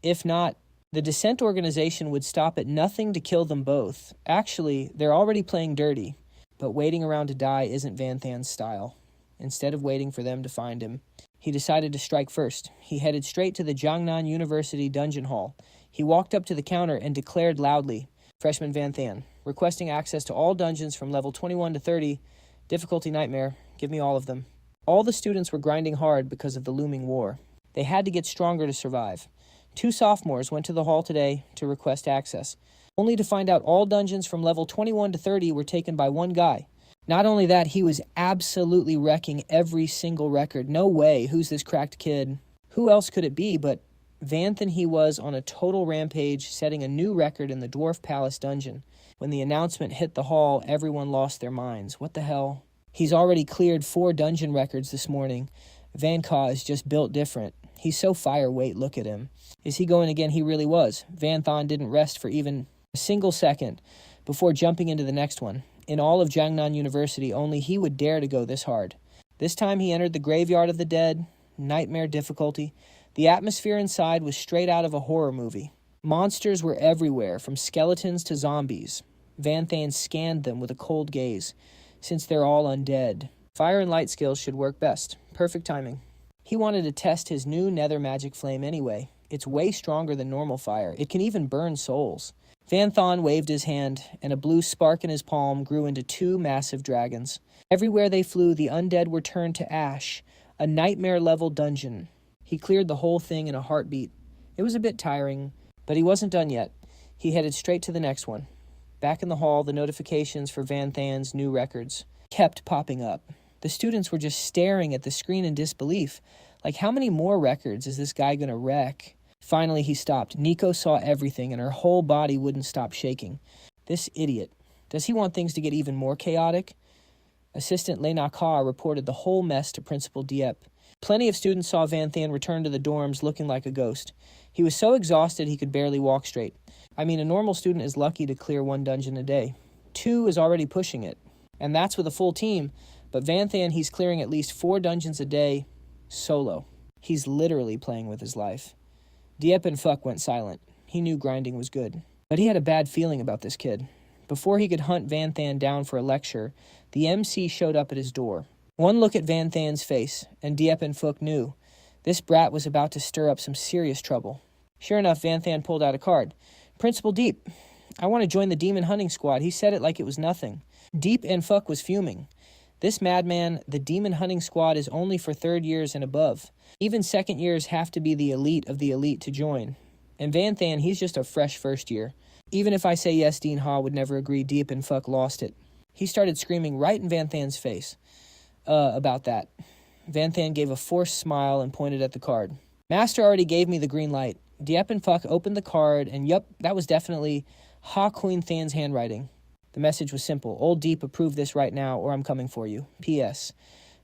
If not, the Descent organization would stop at nothing to kill them both. Actually, they're already playing dirty. But waiting around to die isn't Van Than's style. Instead of waiting for them to find him, he decided to strike first. He headed straight to the Jiangnan University dungeon hall. He walked up to the counter and declared loudly, "Freshman Van Than, requesting access to all dungeons from level 21 to 30. Difficulty nightmare. Give me all of them." All the students were grinding hard because of the looming war. They had to get stronger to survive. 2 sophomores went to the hall today to request access. only to find out all dungeons from level 21 to 30 were taken by one guy. Not only that, he was absolutely wrecking every single record. No way, who's this cracked kid? Who else could it be but Vanthan? He was on a total rampage, setting a new record in the Dwarf Palace dungeon. When the announcement hit the hall, everyone lost their minds. What the hell? He's already cleared 4 dungeon records this morning. Vancaw is just built different. He's so fire-weight, look at him. Is he going again? He really was. Vanthan didn't rest for even a single second before jumping into the next one. In all of Jiangnan University, only he would dare to go this hard. This time he entered the Graveyard of the Dead, nightmare difficulty. The atmosphere inside was straight out of a horror movie. Monsters were everywhere, from skeletons to zombies. Vanthan scanned them with a cold gaze. Since they're all undead, fire and light skills should work best. Perfect timing. He wanted to test his new nether magic flame anyway. It's way stronger than normal fire. It can even burn souls. Vanthan waved his hand, and a blue spark in his palm grew into 2 massive dragons. Everywhere they flew, the undead were turned to ash, a nightmare-level dungeon. He cleared the whole thing in a heartbeat. It was a bit tiring, but he wasn't done yet. He headed straight to the next one. Back in the hall, the notifications for Vanthan's new records kept popping up. The students were just staring at the screen in disbelief. Like, how many more records is this guy gonna wreck? Finally, he stopped. Nico saw everything, and her whole body wouldn't stop shaking. This idiot. Does he want things to get even more chaotic? Assistant Le Nakar reported the whole mess to Principal Dieppe. Plenty of students saw Vanthan return to the dorms looking like a ghost. He was so exhausted he could barely walk straight. I mean, a normal student is lucky to clear 1 dungeon a day. 2 is already pushing it. And that's with a full team. But Vanthan, he's clearing at least 4 dungeons a day, solo. He's literally playing with his life. Dieppe and Fuck went silent. He knew grinding was good. But he had a bad feeling about this kid. Before he could hunt Vanthan down for a lecture, the MC showed up at his door. One look at Vanthan's face, and Dieppe and Fuck knew. This brat was about to stir up some serious trouble. Sure enough, Vanthan pulled out a card. Principal Dieppe, I want to join the demon hunting squad. He said it like it was nothing. Dieppe and Fuck was fuming. This madman, the demon hunting squad is only for 3rd years and above. Even 2nd years have to be the elite of the elite to join. And Vanthan, he's just a fresh 1st year. Even if I say yes, Dean Ha would never agree. Dieppe and Fuck lost it. He started screaming right in Vanthan's face. About that. Vanthan gave a forced smile and pointed at the card. Master already gave me the green light. Dieppe and Fuck opened the card, and yup, that was definitely Ha Queen Than's handwriting. The message was simple. Old Dieppe, approve this right now, or I'm coming for you. P.S.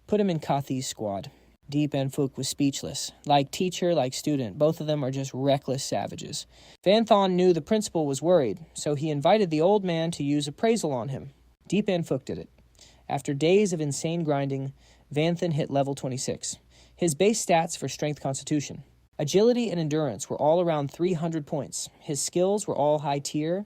Put him in Kathi's squad. Dieppe and Fuck was speechless. Like teacher, like student, both of them are just reckless savages. Vanthan knew the principal was worried, so he invited the old man to use appraisal on him. Dieppe and Fuck did it. After days of insane grinding, Vanthan hit level 26. His base stats for strength constitution. Agility and endurance were all around 300 points. His skills were all high tier.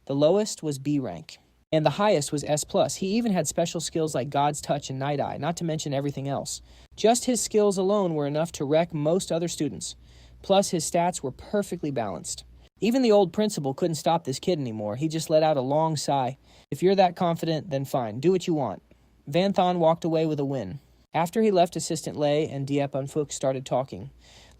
The lowest was B rank. And the highest was S+. He even had special skills like God's Touch and Night Eye, not to mention everything else. Just his skills alone were enough to wreck most other students. Plus, his stats were perfectly balanced. Even the old principal couldn't stop this kid anymore. He just let out a long sigh. If you're that confident, then fine. Do what you want. Vanthan walked away with a win. After he left, Assistant Lei and Dieppe and Fuch started talking.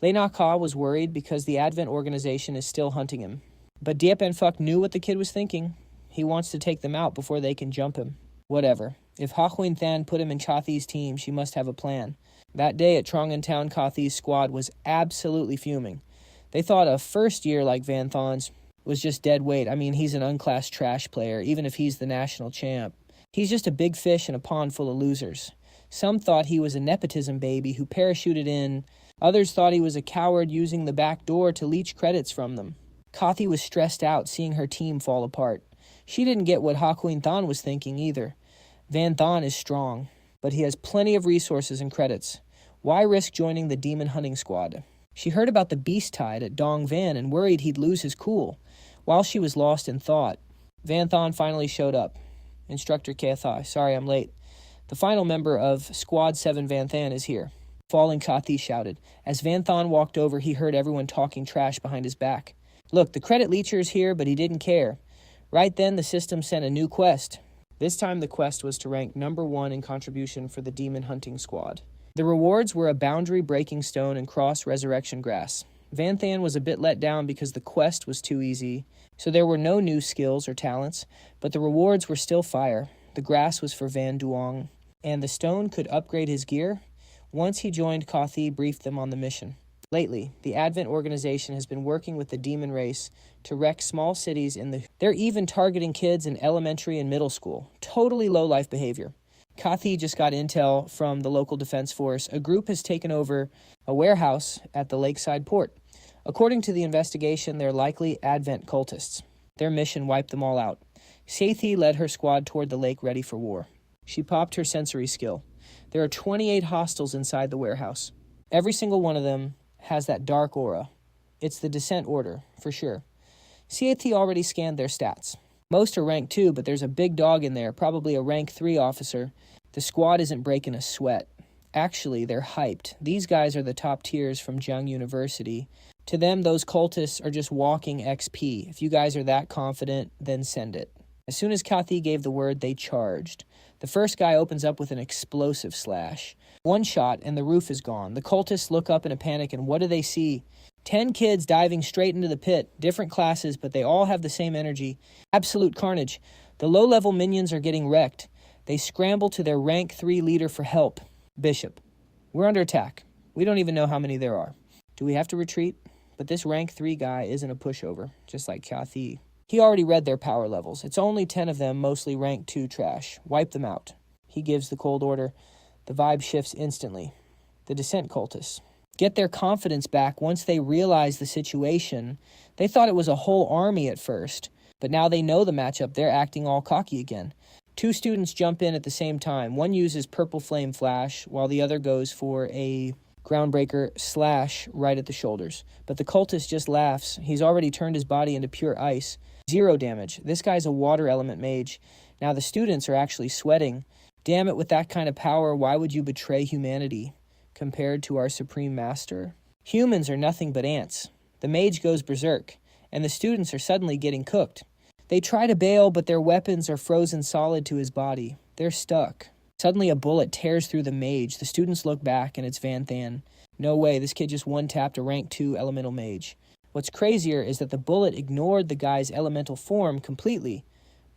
Le Nakar was worried because the Advent organization is still hunting him. But Dieppe and Fuch knew what the kid was thinking. He wants to take them out before they can jump him. Whatever. If Haquin Than put him in Kathi's team, she must have a plan. That day at Trongan Town, Kathi's squad was absolutely fuming. They thought a first year like Vanthan's was just dead weight. I mean, he's an unclassed trash player, even if he's the national champ. He's just a big fish in a pond full of losers. Some thought he was a nepotism baby who parachuted in. Others thought he was a coward using the back door to leech credits from them. Kathi was stressed out seeing her team fall apart. She didn't get what Haquin Than was thinking either. Vanthan is strong, but he has plenty of resources and credits. Why risk joining the demon hunting squad? She heard about the beast tide at Dong Van and worried he'd lose his cool. While she was lost in thought, Vanthan finally showed up. Instructor Kathai, sorry I'm late. The final member of Squad 7 Vanthan is here. Falling Kathi shouted. As Vanthan walked over, he heard everyone talking trash behind his back. Look, the credit leecher's here, but he didn't care. Right then, the system sent a new quest. This time the quest was to rank number 1 in contribution for the demon hunting squad. The rewards were a boundary breaking stone and cross resurrection grass. Van Than was a bit let down because the quest was too easy, so there were no new skills or talents, but the rewards were still fire. The grass was for Van Duong, and the stone could upgrade his gear. Once he joined, Kathi briefed them on the mission. Lately, the Advent organization has been working with the demon race to wreck small cities They're even targeting kids in elementary and middle school. Totally low-life behavior. Kathi just got intel from the local defense force. A group has taken over a warehouse at the lakeside port. According to the investigation, they're likely Advent cultists. Their mission wiped them all out. Seithi led her squad toward the lake ready for war. She popped her sensory skill. There are 28 hostiles inside the warehouse. Every single one of them has that dark aura. It's the Descent Order, for sure. Seithi already scanned their stats. Most are rank 2, but there's a big dog in there, probably a rank 3 officer. The squad isn't breaking a sweat. Actually, they're hyped. These guys are the top tiers from Jiang University. To them, those cultists are just walking XP. If you guys are that confident, then send it. As soon as Kathi gave the word, they charged. The first guy opens up with an explosive slash. One shot, and the roof is gone. The cultists look up in a panic, and what do they see? 10 kids diving straight into the pit. Different classes, but they all have the same energy. Absolute carnage. The low-level minions are getting wrecked. They scramble to their rank 3 leader for help. Bishop. We're under attack. We don't even know how many there are. Do we have to retreat? But this rank 3 guy isn't a pushover, just like Kathi. He already read their power levels. It's only 10 of them, mostly rank 2 trash. Wipe them out. He gives the cold order. The vibe shifts instantly. The Descent cultists get their confidence back once they realize the situation. They thought it was a whole army at first, but now they know the matchup. They're acting all cocky again. 2 students jump in at the same time. One uses Purple Flame Flash, while the other goes for a Groundbreaker slash right at the shoulders. But the cultist just laughs. He's already turned his body into pure ice. 0 damage. This guy's a water element mage. Now the students are actually sweating. Damn it, with that kind of power, why would you betray humanity compared to our supreme master? Humans are nothing but ants. The mage goes berserk, and the students are suddenly getting cooked. They try to bail, but their weapons are frozen solid to his body. They're stuck. Suddenly a bullet tears through the mage. The students look back, and it's Van Than. No way, this kid just one-tapped a rank 2 elemental mage. What's crazier is that the bullet ignored the guy's elemental form completely.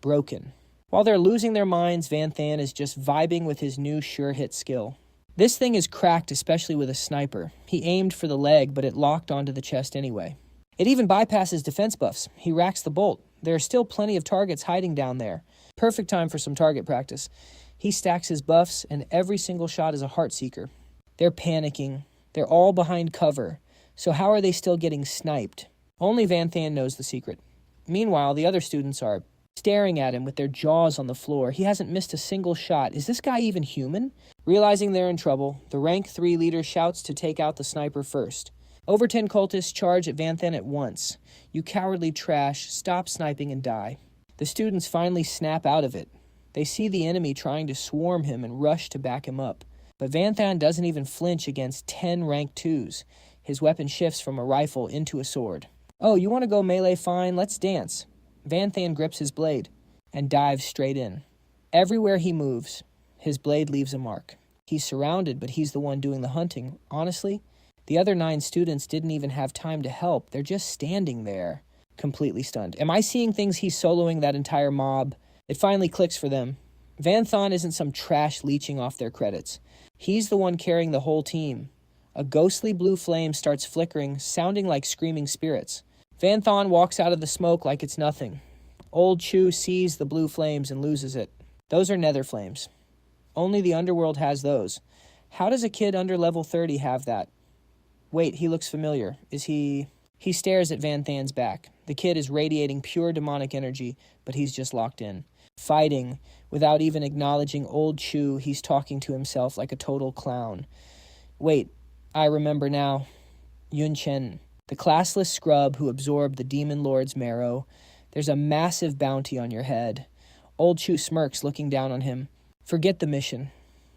Broken. While they're losing their minds, Van Than is just vibing with his new sure-hit skill. This thing is cracked, especially with a sniper. He aimed for the leg, but it locked onto the chest anyway. It even bypasses defense buffs. He racks the bolt. There are still plenty of targets hiding down there. Perfect time for some target practice. He stacks his buffs, and every single shot is a Heartseeker. They're panicking. They're all behind cover. So how are they still getting sniped? Only Van Than knows the secret. Meanwhile, the other students are staring at him with their jaws on the floor. He hasn't missed a single shot. Is this guy even human? Realizing they're in trouble, the rank 3 leader shouts to take out the sniper first. Over 10 cultists charge at Van Than at once. You cowardly trash, stop sniping and die. The students finally snap out of it. They see the enemy trying to swarm him and rush to back him up. But Van Than doesn't even flinch against 10 rank 2s. His weapon shifts from a rifle into a sword. Oh, you want to go melee? Fine, let's dance. Van Than grips his blade and dives straight in. Everywhere he moves, his blade leaves a mark. He's surrounded, but he's the one doing the hunting. Honestly, the other 9 students didn't even have time to help. They're just standing there, completely stunned. Am I seeing things? He's soloing that entire mob. It finally clicks for them. Van Than isn't some trash leeching off their credits. He's the one carrying the whole team. A ghostly blue flame starts flickering, sounding like screaming spirits. Van Than walks out of the smoke like it's nothing. Old Chu sees the blue flames and loses it. Those are nether flames. Only the underworld has those. How does a kid under level 30 have that? Wait, he looks familiar. Is he... He stares at Van Than's back. The kid is radiating pure demonic energy, but he's just locked in. Fighting. Without even acknowledging old Chu, he's talking to himself like a total clown. Wait, I remember now. Yun Chen, the classless scrub who absorbed the demon lord's marrow. There's a massive bounty on your head. Old Chu smirks, looking down on him. Forget the mission.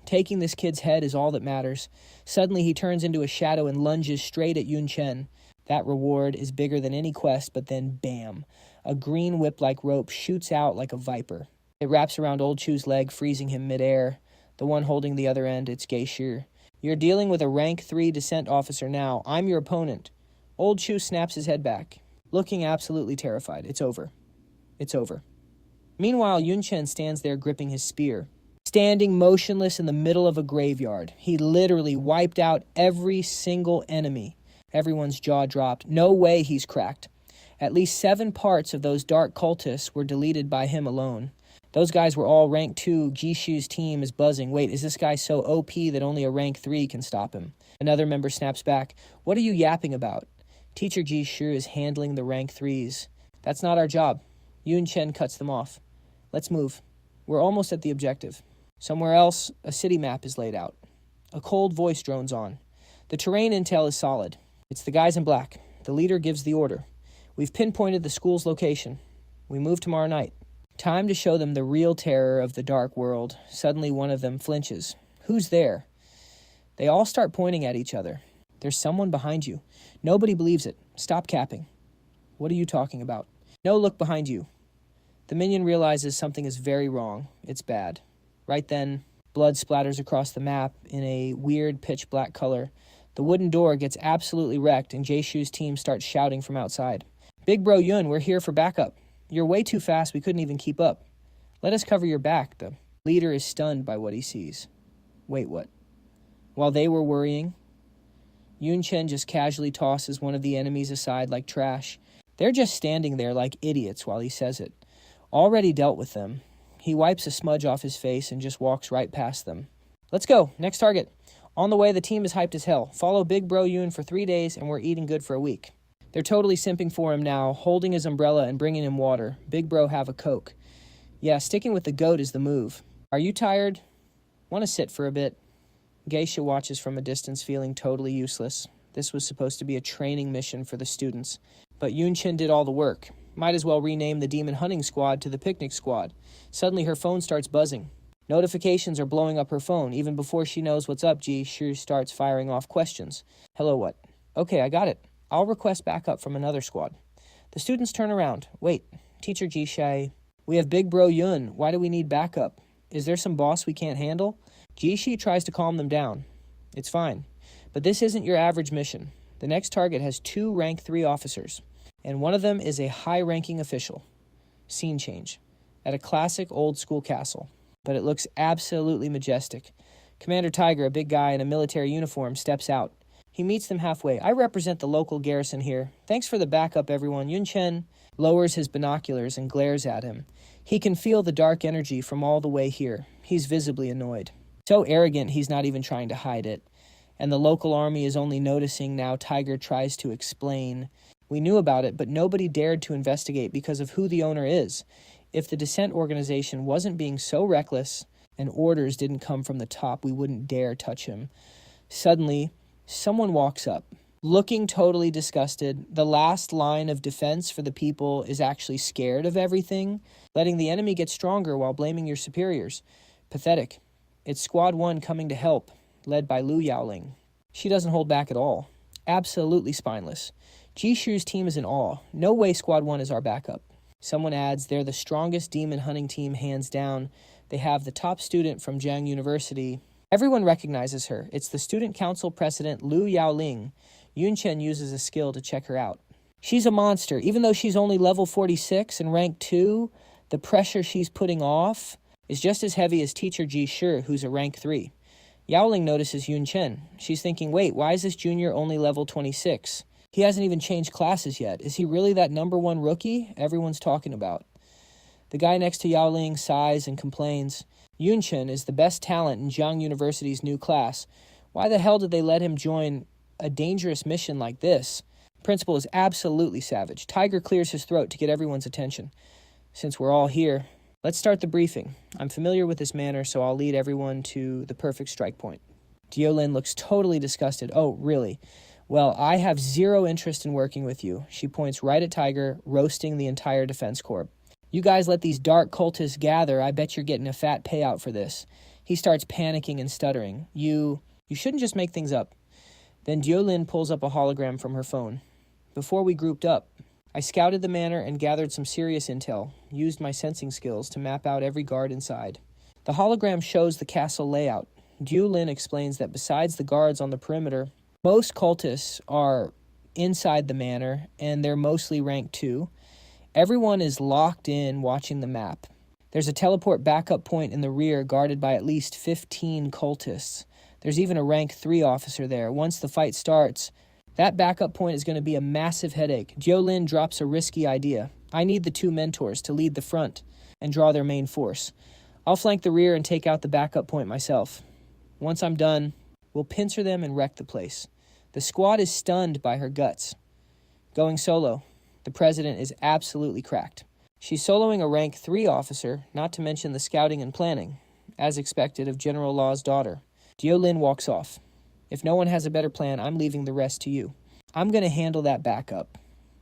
Taking this kid's head is all that matters. Suddenly he turns into a shadow and lunges straight at Yun Chen. That reward is bigger than any quest, but then bam. A green whip-like rope shoots out like a viper. It wraps around old Chu's leg, freezing him midair. The one holding the other end, it's Geishir. You're dealing with a rank 3 descent officer now. I'm your opponent. Old Chu snaps his head back, looking absolutely terrified. It's over. It's over. Meanwhile, Yun Chen stands there gripping his spear, standing motionless in the middle of a graveyard. He literally wiped out every single enemy. Everyone's jaw dropped. No way he's cracked. At least 7 parts of those dark cultists were deleted by him alone. Those guys were all rank 2. Jishu's team is buzzing. Wait, is this guy so OP that only a rank 3 can stop him? Another member snaps back. What are you yapping about? Teacher Jishu is handling the rank 3s. That's not our job. Yun Chen cuts them off. Let's move. We're almost at the objective. Somewhere else, a city map is laid out. A cold voice drones on. The terrain intel is solid. It's the guys in black. The leader gives the order. We've pinpointed the school's location. We move tomorrow night. Time to show them the real terror of the dark world. Suddenly one of them flinches. Who's there? They all start pointing at each other. There's someone behind you. Nobody believes it. Stop capping. What are you talking about? No, look behind you. The minion realizes something is very wrong. It's bad. Right then, blood splatters across the map in a weird pitch black color. The wooden door gets absolutely wrecked and Jaeshu's team starts shouting from outside. Big Bro Yun, we're here for backup. You're way too fast, we couldn't even keep up. Let us cover your back. The leader is stunned by what he sees. Wait, what? While they were worrying, Yun Chen just casually tosses one of the enemies aside like trash. They're just standing there like idiots while he says it. Already dealt with them. He wipes a smudge off his face and just walks right past them. Let's go. Next target. On the way, the team is hyped as hell. Follow Big Bro Yun for 3 days and we're eating good for a week. They're totally simping for him now, holding his umbrella and bringing him water. Big Bro have a Coke. Yeah, sticking with the goat is the move. Are you tired? Want to sit for a bit? Geisha watches from a distance, feeling totally useless. This was supposed to be a training mission for the students. But Yun Chen did all the work. Might as well rename the Demon Hunting Squad to the Picnic Squad. Suddenly her phone starts buzzing. Notifications are blowing up her phone. Even before she knows what's up, Shu starts firing off questions. Hello, what? Okay, I got it. I'll request backup from another squad. The students turn around. Wait, Teacher Jishai, we have Big Bro Yun. Why do we need backup? Is there some boss we can't handle? Jishi tries to calm them down. It's fine, but this isn't your average mission. The next target has 2 rank 3 officers, and one of them is a high-ranking official. Scene change. At a classic old-school castle, but it looks absolutely majestic. Commander Tiger, a big guy in a military uniform, steps out. He meets them halfway. I represent the local garrison here. Thanks for the backup, everyone. Yun Chen lowers his binoculars and glares at him. He can feel the dark energy from all the way here. He's visibly annoyed. So arrogant, he's not even trying to hide it. And the local army is only noticing now. Tiger tries to explain. We knew about it, but nobody dared to investigate because of who the owner is. If the dissent organization wasn't being so reckless and orders didn't come from the top, we wouldn't dare touch him. Suddenly, someone walks up, looking totally disgusted. The last line of defense for the people is actually scared of everything, letting the enemy get stronger while blaming your superiors. Pathetic. It's Squad 1 coming to help, led by Lu Yaoling. She doesn't hold back at all. Absolutely spineless. Jishu's team is in awe. No way Squad 1 is our backup. Someone adds, they're the strongest demon hunting team hands down. They have the top student from Jiang University. Everyone recognizes her. It's the student council president, Lu Yaoling. Yun Chen uses a skill to check her out. She's a monster. Even though she's only level 46 and rank 2, the pressure she's putting off is just as heavy as Teacher Ji Shi, who's a rank 3. Yaoling notices Yun Chen. She's thinking, wait, why is this junior only level 26? He hasn't even changed classes yet. Is he really that number 1 rookie everyone's talking about? The guy next to Yaoling sighs and complains. Yun Chen is the best talent in Jiang University's new class. Why the hell did they let him join a dangerous mission like this? Principal is absolutely savage. Tiger clears his throat to get everyone's attention. Since we're all here, let's start the briefing. I'm familiar with this manner, so I'll lead everyone to the perfect strike point. Diolin looks totally disgusted. Oh, really? Well, I have zero interest in working with you. She points right at Tiger, roasting the entire defense corps. You guys let these dark cultists gather. I bet you're getting a fat payout for this. He starts panicking and stuttering. You shouldn't just make things up. Then Diolin pulls up a hologram from her phone. Before we grouped up, I scouted the manor and gathered some serious intel, used my sensing skills to map out every guard inside. The hologram shows the castle layout. Diolin explains that besides the guards on the perimeter, most cultists are inside the manor, and they're mostly rank 2. Everyone is locked in watching the map. There's a teleport backup point in the rear guarded by at least 15 cultists. There's even a rank 3 officer there. Once the fight starts, that backup point is going to be a massive headache. Jiolin drops a risky idea. I need the 2 mentors to lead the front and draw their main force. I'll flank the rear and take out the backup point myself. Once I'm done, we'll pincer them and wreck the place. The squad is stunned by her guts. Going solo. The president is absolutely cracked. She's soloing a rank 3 officer, not to mention the scouting and planning, as expected of General Law's daughter. Jiolin walks off. If no one has a better plan, I'm leaving the rest to you. I'm going to handle that backup.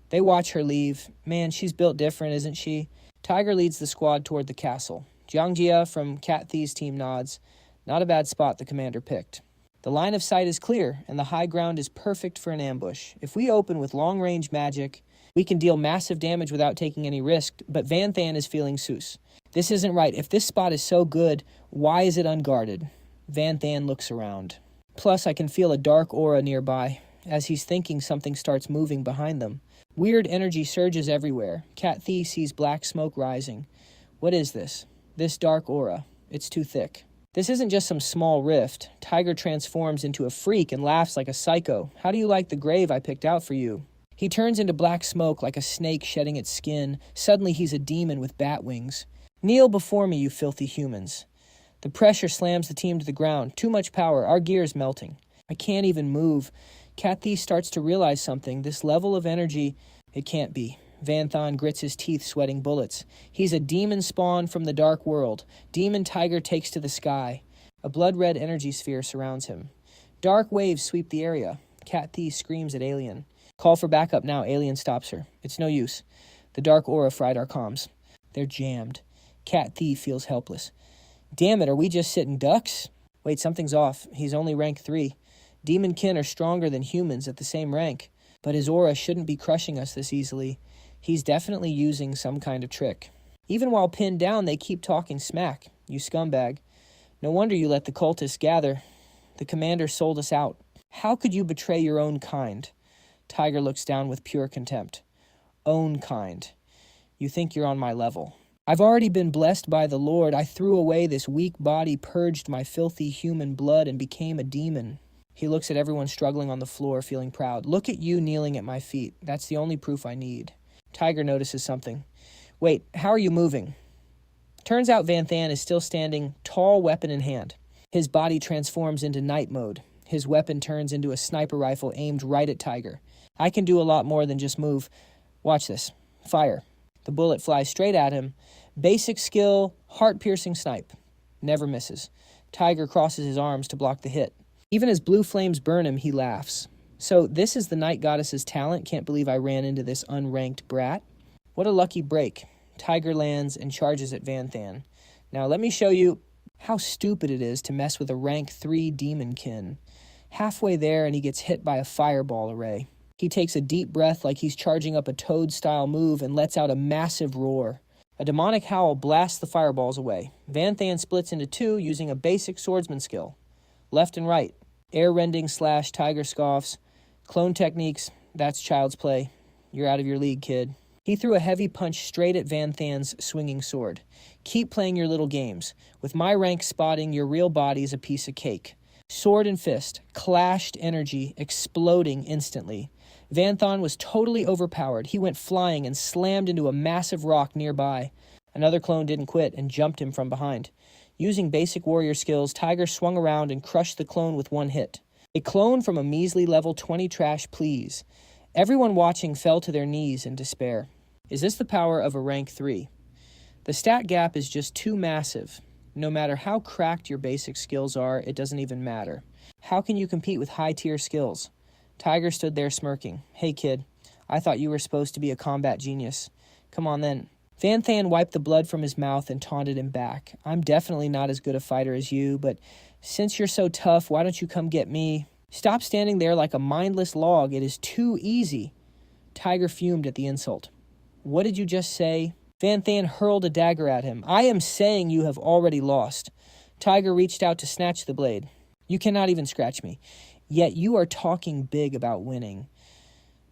They watch her leave. Man, she's built different, isn't she? Tiger leads the squad toward the castle. Jiang Jia from Cat Thi's team nods. Not a bad spot the commander picked. The line of sight is clear, and the high ground is perfect for an ambush. If we open with long-range magic, we can deal massive damage without taking any risk, but Van Than is feeling Seuss. This isn't right. If this spot is so good, why is it unguarded? Van Than looks around. Plus, I can feel a dark aura nearby. As he's thinking, something starts moving behind them. Weird energy surges everywhere. Cat Thi sees black smoke rising. What is this? This dark aura. It's too thick. This isn't just some small rift. Tiger transforms into a freak and laughs like a psycho. How do you like the grave I picked out for you? He turns into black smoke like a snake shedding its skin. Suddenly he's a demon with bat wings. Kneel before me, you filthy humans. The pressure slams the team to the ground. Too much power. Our gear's melting. I can't even move. Cat Thi starts to realize something. This level of energy, it can't be. Van Than grits his teeth, sweating bullets. He's a demon spawn from the dark world. Demon Tiger takes to the sky. A blood-red energy sphere surrounds him. Dark waves sweep the area. Cat Thi screams at Alien. Call for backup now. Alien stops her. It's no use. The dark aura fried our comms. They're jammed. Cat Thi feels helpless. Damn it, are we just sitting ducks? Wait, something's off. He's only rank 3. Demon kin are stronger than humans at the same rank. But his aura shouldn't be crushing us this easily. He's definitely using some kind of trick. Even while pinned down, they keep talking smack. You scumbag. No wonder you let the cultists gather. The commander sold us out. How could you betray your own kind? Tiger looks down with pure contempt. Own kind. You think you're on my level. I've already been blessed by the Lord. I threw away this weak body, purged my filthy human blood, and became a demon. He looks at everyone struggling on the floor, feeling proud. Look at you kneeling at my feet. That's the only proof I need. Tiger notices something. Wait, how are you moving? Turns out Van Than is still standing, tall weapon in hand. His body transforms into night mode. His weapon turns into a sniper rifle aimed right at Tiger. I can do a lot more than just move. Watch this. Fire. The bullet flies straight at him. Basic skill, heart-piercing snipe. Never misses. Tiger crosses his arms to block the hit. Even as blue flames burn him, he laughs. So this is the night goddess's talent? Can't believe I ran into this unranked brat. What a lucky break. Tiger lands and charges at Van Than. Now let me show you how stupid it is to mess with a rank 3 demonkin. Halfway there and he gets hit by a fireball array. He takes a deep breath like he's charging up a Toad-style move and lets out a massive roar. A demonic howl blasts the fireballs away. Van Than splits into 2 using a basic swordsman skill. Left and right. Air-rending / tiger scoffs. Clone techniques, that's child's play. You're out of your league, kid. He threw a heavy punch straight at Van Than's swinging sword. Keep playing your little games. With my rank spotting, your real body's a piece of cake. Sword and fist, clashed energy, exploding instantly. Van Than was totally overpowered. He went flying and slammed into a massive rock nearby. Another clone didn't quit and jumped him from behind. Using basic warrior skills, Tiger swung around and crushed the clone with one hit. A clone from a measly level 20 trash, please. Everyone watching fell to their knees in despair. Is this the power of a rank 3? The stat gap is just too massive. No matter how cracked your basic skills are, it doesn't even matter. How can you compete with high-tier skills? Tiger stood there smirking. Hey kid, I thought you were supposed to be a combat genius. Come on then. Van Than wiped the blood from his mouth and taunted him back. I'm definitely not as good a fighter as you, but since you're so tough, why don't you come get me? Stop standing there like a mindless log. It is too easy. Tiger fumed at the insult. What did you just say? Van Than hurled a dagger at him. I am saying you have already lost. Tiger reached out to snatch the blade. You cannot even scratch me. Yet you are talking big about winning.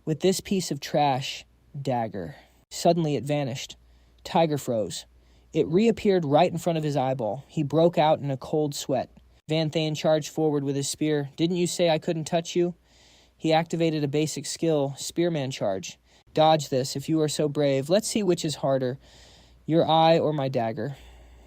with this piece of trash dagger. Suddenly it vanished. Tiger froze. It reappeared right in front of his eyeball. He broke out in a cold sweat. Van Thane charged forward with his spear. Didn't you say I couldn't touch you? He activated a basic skill, Spearman Charge. Dodge this if you are so brave. Let's see which is harder, your eye or my dagger.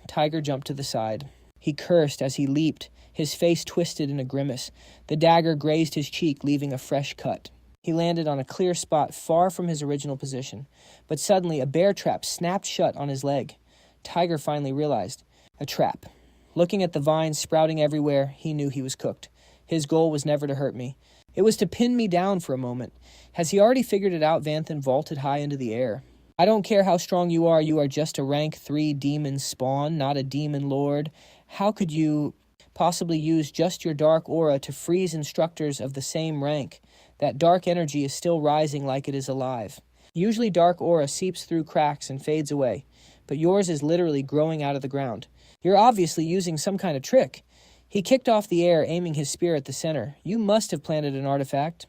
Tiger jumped to the side. He cursed as he leaped, his face twisted in a grimace. The dagger grazed his cheek, leaving a fresh cut. He landed on a clear spot far from his original position, but suddenly a bear trap snapped shut on his leg. Tiger finally realized. A trap. Looking at the vines sprouting everywhere, he knew he was cooked. His goal was never to hurt me. It was to pin me down for a moment. Has he already figured it out? Vanthan vaulted high into the air. I don't care how strong you are just a rank 3 demon spawn, not a demon lord. How could you possibly use just your dark aura to freeze instructors of the same rank? That dark energy is still rising like it is alive. Usually dark aura seeps through cracks and fades away, but yours is literally growing out of the ground. You're obviously using some kind of trick. He kicked off the air, aiming his spear at the center. You must have planted an artifact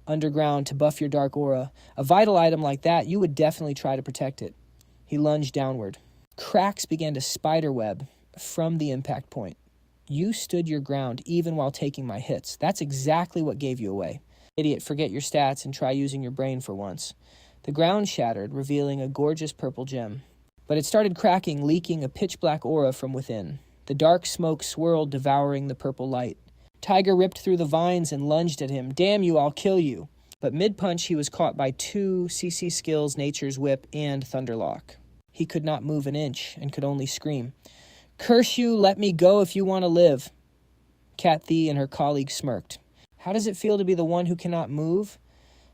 underground to buff your dark aura. A vital item like that, you would definitely try to protect it. He lunged downward. Cracks began to spiderweb from the impact point. You stood your ground even while taking my hits. That's exactly what gave you away. Idiot, forget your stats and try using your brain for once. The ground shattered, revealing a gorgeous purple gem. But it started cracking, leaking a pitch-black aura from within. The dark smoke swirled, devouring the purple light. Tiger ripped through the vines and lunged at him. Damn you, I'll kill you. But mid-punch, he was caught by 2 CC skills, Nature's Whip, and Thunderlock. He could not move an inch and could only scream. Curse you, let me go if you want to live. Cat Thee and her colleague smirked. How does it feel to be the one who cannot move?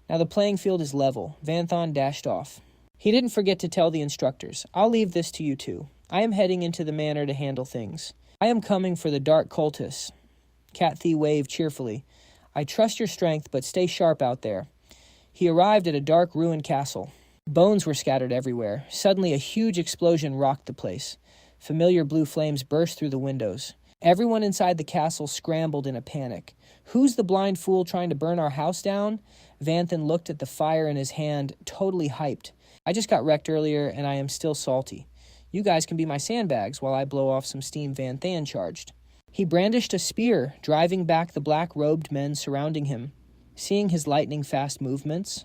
Now the playing field is level. Vanthan dashed off. He didn't forget to tell the instructors. I'll leave this to you two. I am heading into the manor to handle things. I am coming for the dark cultists. Cat Thee waved cheerfully. I trust your strength, but stay sharp out there. He arrived at a dark ruined castle. Bones were scattered everywhere. Suddenly a huge explosion rocked the place. Familiar blue flames burst through the windows. Everyone inside the castle scrambled in a panic. Who's the blind fool trying to burn our house down? Vanthan looked at the fire in his hand, totally hyped. I just got wrecked earlier, and I am still salty. You guys can be my sandbags while I blow off some steam, Vanthan charged. He brandished a spear, driving back the black-robed men surrounding him. Seeing his lightning-fast movements,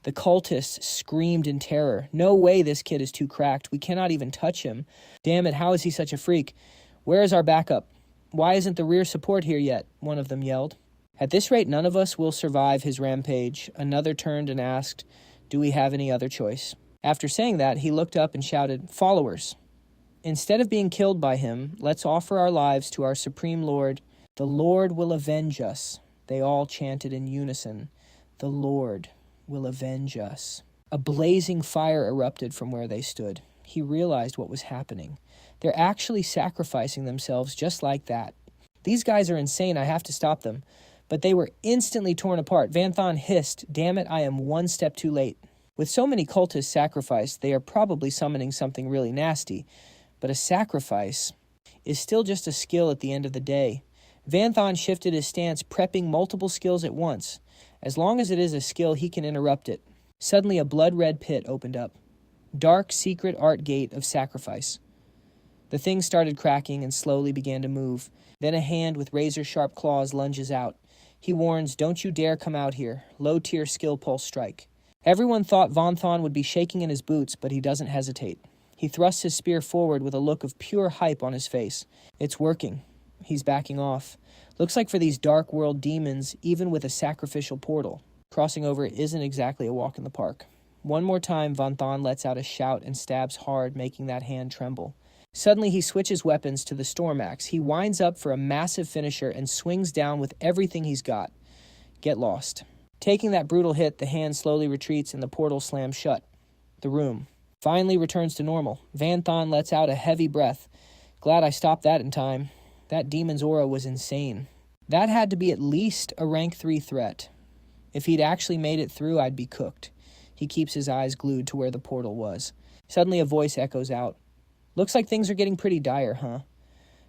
the cultists screamed in terror. No way this kid is too cracked. We cannot even touch him. Damn it, how is he such a freak? Where is our backup? Why isn't the rear support here yet? One of them yelled. At this rate, none of us will survive his rampage. Another turned and asked, do we have any other choice? After saying that, he looked up and shouted, followers. Instead of being killed by him, let's offer our lives to our Supreme Lord. The Lord will avenge us. They all chanted in unison. The Lord will avenge us. A blazing fire erupted from where they stood. He realized what was happening. They're actually sacrificing themselves just like that. These guys are insane. I have to stop them. But they were instantly torn apart. Vanthan hissed, damn it, I am one step too late. With so many cultists sacrificed, they are probably summoning something really nasty. But a sacrifice is still just a skill at the end of the day. Vanthan shifted his stance, prepping multiple skills at once. As long as it is a skill, he can interrupt it. Suddenly a blood-red pit opened up. Dark, secret art gate of sacrifice. The thing started cracking and slowly began to move. Then a hand with razor-sharp claws lunges out. He warns, don't you dare come out here. Low-tier skill pulse strike. Everyone thought Vanthan would be shaking in his boots, but he doesn't hesitate. He thrusts his spear forward with a look of pure hype on his face. It's working. He's backing off. Looks like for these dark world demons, even with a sacrificial portal, crossing over isn't exactly a walk in the park. One more time, Vanthan lets out a shout and stabs hard, making that hand tremble. Suddenly, he switches weapons to the Storm Axe. He winds up for a massive finisher and swings down with everything he's got. Get lost. Taking that brutal hit, the hand slowly retreats and the portal slams shut. The room finally returns to normal. Vanthan lets out a heavy breath. Glad I stopped that in time. That demon's aura was insane. That had to be at least a rank 3 threat. If he'd actually made it through, I'd be cooked. He keeps his eyes glued to where the portal was. Suddenly a voice echoes out. Looks like things are getting pretty dire, huh?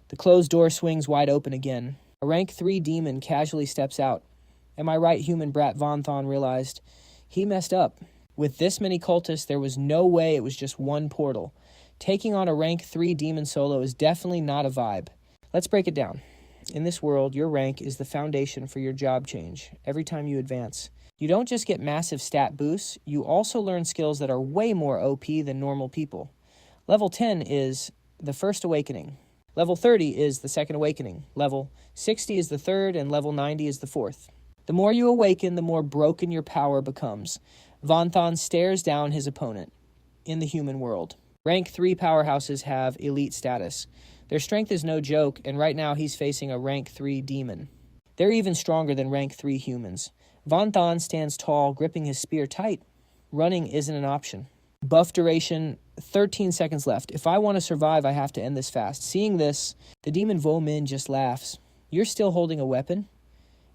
The closed door swings wide open again. A rank 3 demon casually steps out. Am I right, human brat? Vanthan realized. He messed up. With this many cultists, there was no way it was just one portal. Taking on a rank 3 demon solo is definitely not a vibe. Let's break it down. In this world, your rank is the foundation for your job change every time you advance. You don't just get massive stat boosts, you also learn skills that are way more OP than normal people. Level 10 is the first awakening. Level 30 is the second awakening. Level 60 is the third, and level 90 is the fourth. The more you awaken, the more broken your power becomes. Vanthan stares down his opponent in the human world. Rank 3 powerhouses have elite status. Their strength is no joke, and right now he's facing a rank 3 demon. They're even stronger than rank 3 humans. Vanthan stands tall, gripping his spear tight. Running isn't an option. Buff duration, 13 seconds left. If I want to survive, I have to end this fast. Seeing this, the demon Vo Min just laughs. You're still holding a weapon?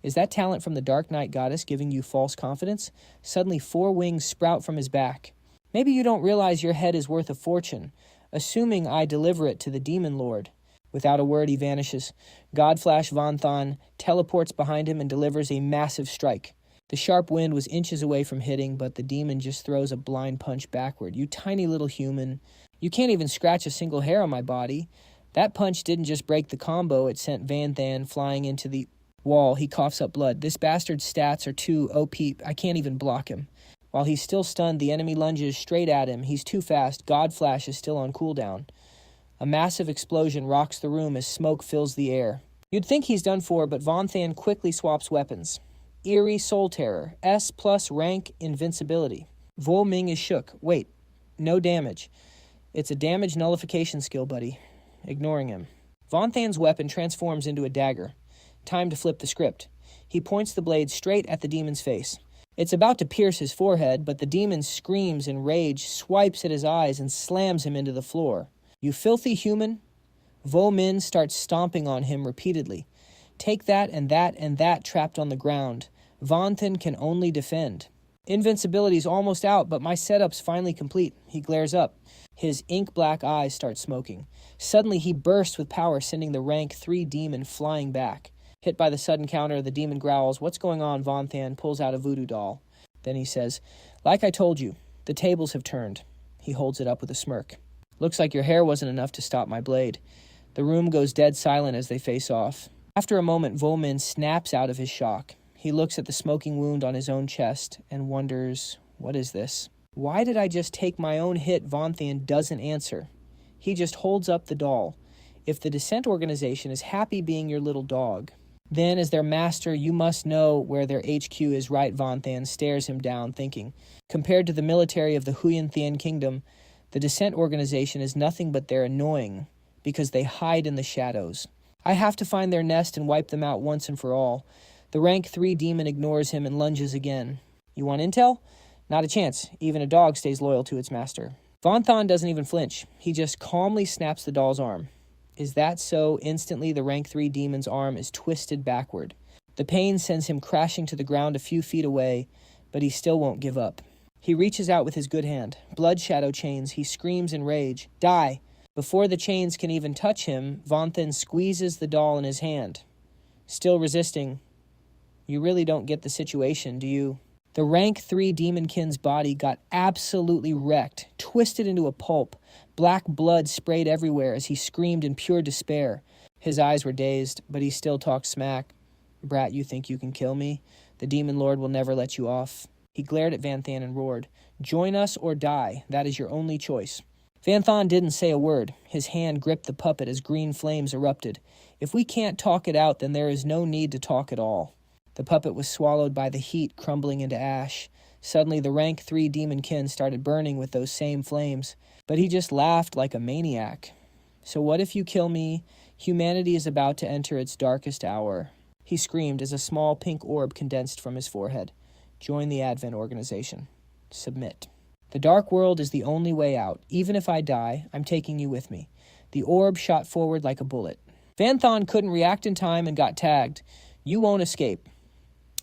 Is that talent from the Dark Knight goddess giving you false confidence? Suddenly 4 wings sprout from his back. Maybe you don't realize your head is worth a fortune, assuming I deliver it to the demon lord. Without a word, he vanishes. Godflash Vanthan teleports behind him and delivers a massive strike. The sharp wind was inches away from hitting, but the demon just throws a blind punch backward. You tiny little human. You can't even scratch a single hair on my body. That punch didn't just break the combo, it sent Vanthan flying into the wall. He coughs up blood. This bastard's stats are too OP. I can't even block him. While he's still stunned, the enemy lunges straight at him. He's too fast. Godflash is still on cooldown. A massive explosion rocks the room as smoke fills the air. You'd think he's done for, but Vanthan quickly swaps weapons. Eerie Soul Terror, S plus rank invincibility. Vo Ming is shook. Wait, no damage. It's a damage nullification skill, buddy. Ignoring him. Vanthan's weapon transforms into a dagger. Time to flip the script. He points the blade straight at the demon's face. It's about to pierce his forehead, but the demon screams in rage, swipes at his eyes, and slams him into the floor. You filthy human! Vo Min starts stomping on him repeatedly. Take that and that and that trapped on the ground. Vanthan can only defend. Invincibility's almost out, but my setup's finally complete. He glares up. His ink-black eyes start smoking. Suddenly he bursts with power, sending the rank 3 demon flying back. Hit by the sudden counter, the demon growls, "What's going on?" Vanthan pulls out a voodoo doll. Then he says, "Like I told you, the tables have turned." He holds it up with a smirk. "Looks like your hair wasn't enough to stop my blade." The room goes dead silent as they face off. After a moment, Vo Min snaps out of his shock. He looks at the smoking wound on his own chest and wonders, what is this? Why did I just take my own hit? Vanthan doesn't answer. He just holds up the doll. If the Descent organization is happy being your little dog, then as their master, you must know where their HQ is, right? Vanthan stares him down, thinking. Compared to the military of the Huyan Thien Kingdom, the Descent organization is nothing but they're annoying, because they hide in the shadows. I have to find their nest and wipe them out once and for all. The rank 3 demon ignores him and lunges again. You want intel? Not a chance. Even a dog stays loyal to its master. Vanthan doesn't even flinch. He just calmly snaps the doll's arm. Is that so? Instantly, the rank 3 demon's arm is twisted backward. The pain sends him crashing to the ground a few feet away, but he still won't give up. He reaches out with his good hand. Blood shadow chains. He screams in rage. Die! Before the chains can even touch him, Vanthan squeezes the doll in his hand. Still resisting. You really don't get the situation, do you? The rank 3 demonkin's body got absolutely wrecked, twisted into a pulp. Black blood sprayed everywhere as he screamed in pure despair. His eyes were dazed, but he still talked smack. Brat, you think you can kill me? The demon lord will never let you off. He glared at Vanthan and roared, "Join us or die. That is your only choice." Vanthan didn't say a word. His hand gripped the puppet as green flames erupted. If we can't talk it out, then there is no need to talk at all. The puppet was swallowed by the heat, crumbling into ash. Suddenly, the rank 3 demonkin started burning with those same flames, but he just laughed like a maniac. So what if you kill me? Humanity is about to enter its darkest hour. He screamed as a small pink orb condensed from his forehead. Join the Advent organization. Submit. The dark world is the only way out. Even if I die, I'm taking you with me. The orb shot forward like a bullet. Vanthan couldn't react in time and got tagged. You won't escape.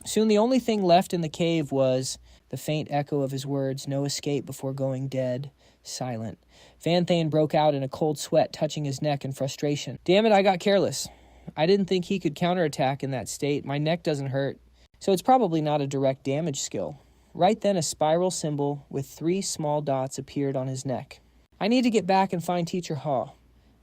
Soon the only thing left in the cave was the faint echo of his words, no escape before going dead, silent. Vanthan broke out in a cold sweat, touching his neck in frustration. Damn it, I got careless. I didn't think he could counterattack in that state. My neck doesn't hurt. So it's probably not a direct damage skill. Right then, a spiral symbol with 3 small dots appeared on his neck. I need to get back and find Teacher Ha.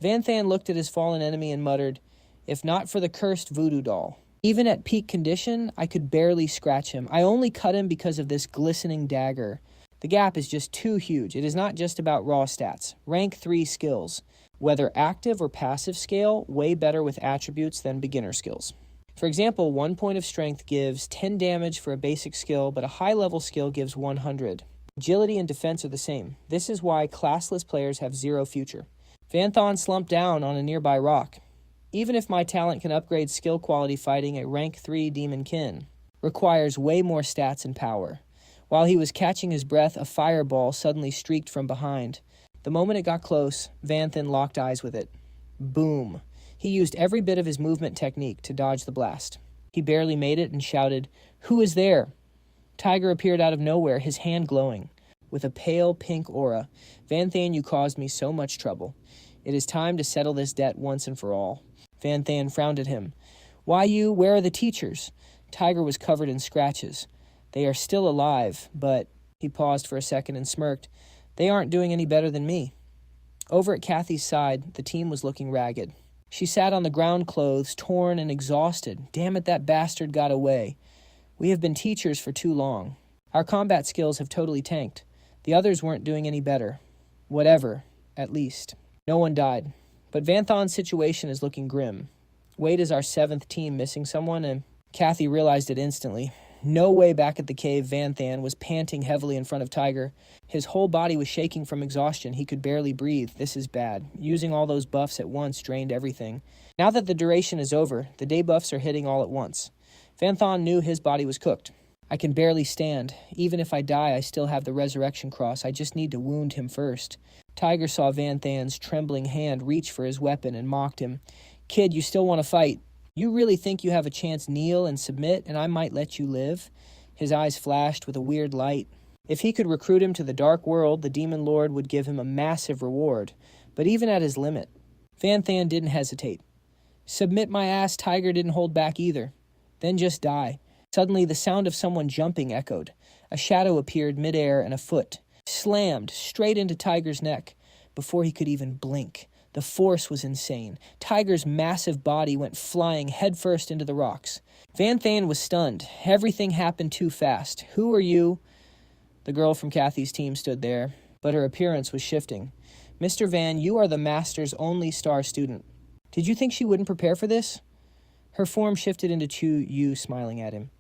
Van Than looked at his fallen enemy and muttered, "If not for the cursed voodoo doll." Even at peak condition, I could barely scratch him. I only cut him because of this glistening dagger. The gap is just too huge. It is not just about raw stats. Rank 3 skills. Whether active or passive scale, way better with attributes than beginner skills. For example, 1 point of strength gives 10 damage for a basic skill, but a high-level skill gives 100. Agility and defense are the same. This is why classless players have 0 future. Van Than slumped down on a nearby rock. Even if my talent can upgrade skill quality, fighting a rank 3 demon kin requires way more stats and power. While he was catching his breath, a fireball suddenly streaked from behind. The moment it got close, Van Than locked eyes with it. Boom. He used every bit of his movement technique to dodge the blast. He barely made it and shouted, "Who is there?" Tiger appeared out of nowhere, his hand glowing. With a pale pink aura, "Van Than, you caused me so much trouble. It is time to settle this debt once and for all." Van Than frowned at him. "Why you? Where are the teachers?" Tiger was covered in scratches. "They are still alive, but..." He paused for a second and smirked. "They aren't doing any better than me." Over at Kathy's side, the team was looking ragged. She sat on the ground, clothes torn and exhausted. "Damn it, that bastard got away. We have been teachers for too long. Our combat skills have totally tanked. The others weren't doing any better. Whatever, at least." No one died. But Van Than's situation is looking grim. Wade is our 7th team missing someone, and Kathy realized it instantly. No way. Back at the cave, Van Than was panting heavily in front of Tiger. His whole body was shaking from exhaustion. He could barely breathe. This is bad. Using all those buffs at once drained everything. Now that the duration is over, the debuffs are hitting all at once. Van Than knew his body was cooked. "I can barely stand. Even if I die, I still have the resurrection cross. I just need to wound him first." Tiger saw Van Than's trembling hand reach for his weapon and mocked him. "Kid, you still want to fight? You really think you have a chance? Kneel and submit, and I might let you live?" His eyes flashed with a weird light. If he could recruit him to the dark world, the demon lord would give him a massive reward. But even at his limit, Van Than didn't hesitate. "Submit my ass." Tiger didn't hold back either. "Then just die." Suddenly, the sound of someone jumping echoed. A shadow appeared midair, and a foot slammed straight into Tiger's neck. Before he could even blink, the force was insane. Tiger's massive body went flying headfirst into the rocks. Van Than was stunned. Everything happened too fast. "Who are you?" The girl from Kathy's team stood there, but her appearance was shifting. "Mr. Van, you are the Master's only star student. Did you think she wouldn't prepare for this?" Her form shifted into Chu Yu, smiling at him.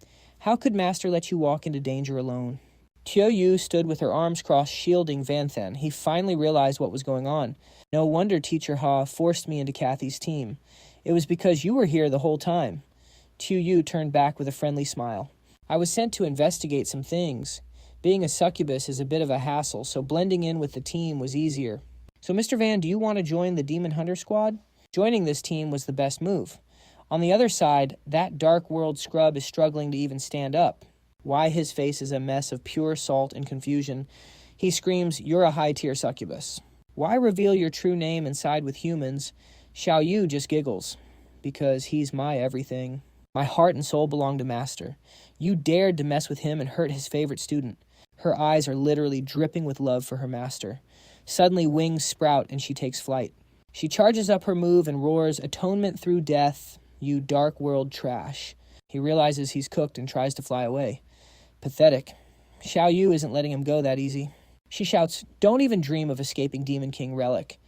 "How could Master let you walk into danger alone?" Tio Yu stood with her arms crossed, shielding Van Than. He finally realized what was going on. "No wonder Teacher Ha forced me into Kathy's team. It was because you were here the whole time." Tio Yu turned back with a friendly smile. "I was sent to investigate some things. Being a succubus is a bit of a hassle, so blending in with the team was easier." "So, Mr. Van, do you want to join the Demon Hunter squad?" Joining this team was the best move. On the other side, that dark world scrub is struggling to even stand up. Why, his face is a mess of pure salt and confusion. He screams, "You're a high-tier succubus." Why reveal your true name and side with humans? Xiao Yu just giggles. "Because he's my everything. My heart and soul belong to Master. You dared to mess with him and hurt his favorite student." Her eyes are literally dripping with love for her master. Suddenly, wings sprout and she takes flight. She charges up her move and roars, "Atonement through death, you dark world trash." He realizes he's cooked and tries to fly away. Pathetic. Xiao Yu isn't letting him go that easy. She shouts, "Don't even dream of escaping Demon King relic."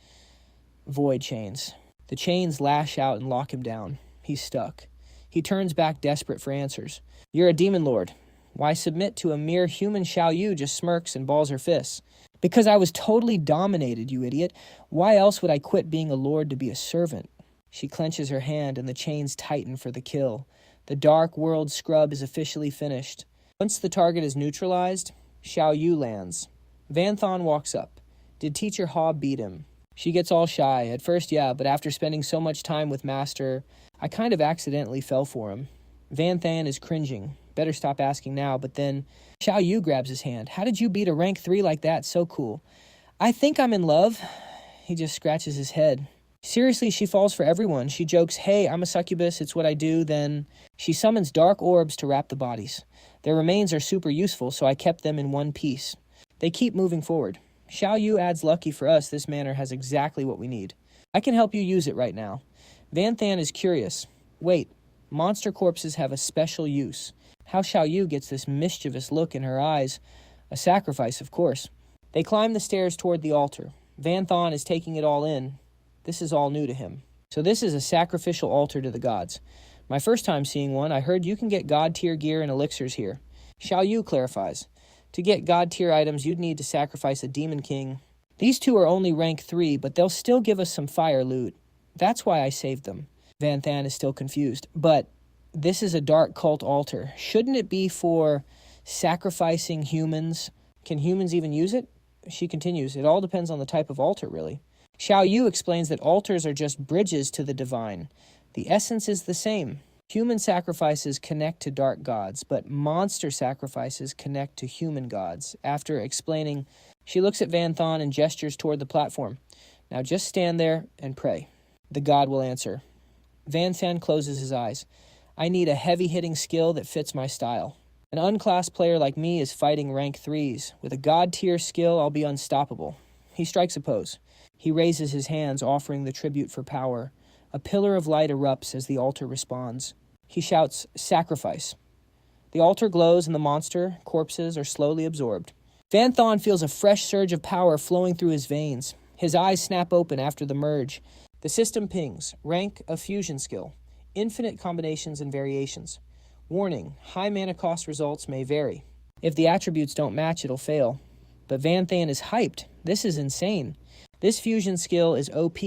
Void chains. The chains lash out and lock him down. He's stuck. He turns back, desperate for answers. "You're a demon lord. Why submit to a mere human?" Xiao Yu just smirks and balls her fists. "Because I was totally dominated, you idiot. Why else would I quit being a lord to be a servant?" She clenches her hand and the chains tighten for the kill. The dark world scrub is officially finished. Once the target is neutralized, Xiao Yu lands. Van Than walks up. Did Teacher Ha beat him? She gets all shy. At first, yeah, but after spending so much time with Master, I kind of accidentally fell for him. Van Than is cringing. Better stop asking now, but then Xiao Yu grabs his hand. "How did you beat a rank 3 like that? So cool." "I think I'm in love." He just scratches his head. Seriously, she falls for everyone. She jokes, "Hey, I'm a succubus, it's what I do." Then she summons dark orbs to wrap the bodies. Their remains are super useful, so I kept them in one piece. They keep moving forward. Xiao Yu adds lucky for us, this manor has exactly what we need. I can help you use it right now. Van Than is curious. Wait, monster corpses have a special use. How Xiao Yu gets this mischievous look in her eyes. A sacrifice, of course. They climb the stairs toward the altar. Van Than is taking it all in. This is all new to him. So this is a sacrificial altar to the gods. My first time seeing one, I heard you can get god-tier gear and elixirs here. Xiao Yu clarifies. To get god-tier items, you'd need to sacrifice a demon king. These two are only rank 3, but they'll still give us some fire loot. That's why I saved them. Van Than is still confused. But this is a dark cult altar. Shouldn't it be for sacrificing humans? Can humans even use it? She continues. It all depends on the type of altar, really. Xiao Yu explains that altars are just bridges to the divine. The essence is the same. Human sacrifices connect to dark gods, but monster sacrifices connect to human gods. After explaining, she looks at Van Than and gestures toward the platform. Now just stand there and pray. The god will answer. Van Than closes his eyes. I need a heavy-hitting skill that fits my style. An unclassed player like me is fighting rank 3s. With a god-tier skill, I'll be unstoppable. He strikes a pose. He raises his hands, offering the tribute for power. A pillar of light erupts as the altar responds. He shouts, sacrifice. The altar glows and the monster corpses are slowly absorbed. Van Than feels a fresh surge of power flowing through his veins. His eyes snap open after the merge. The system pings. Rank of fusion skill. Infinite combinations and variations. Warning, high mana cost results may vary. If the attributes don't match, it'll fail. But Van Than is hyped. This is insane. This fusion skill is OP.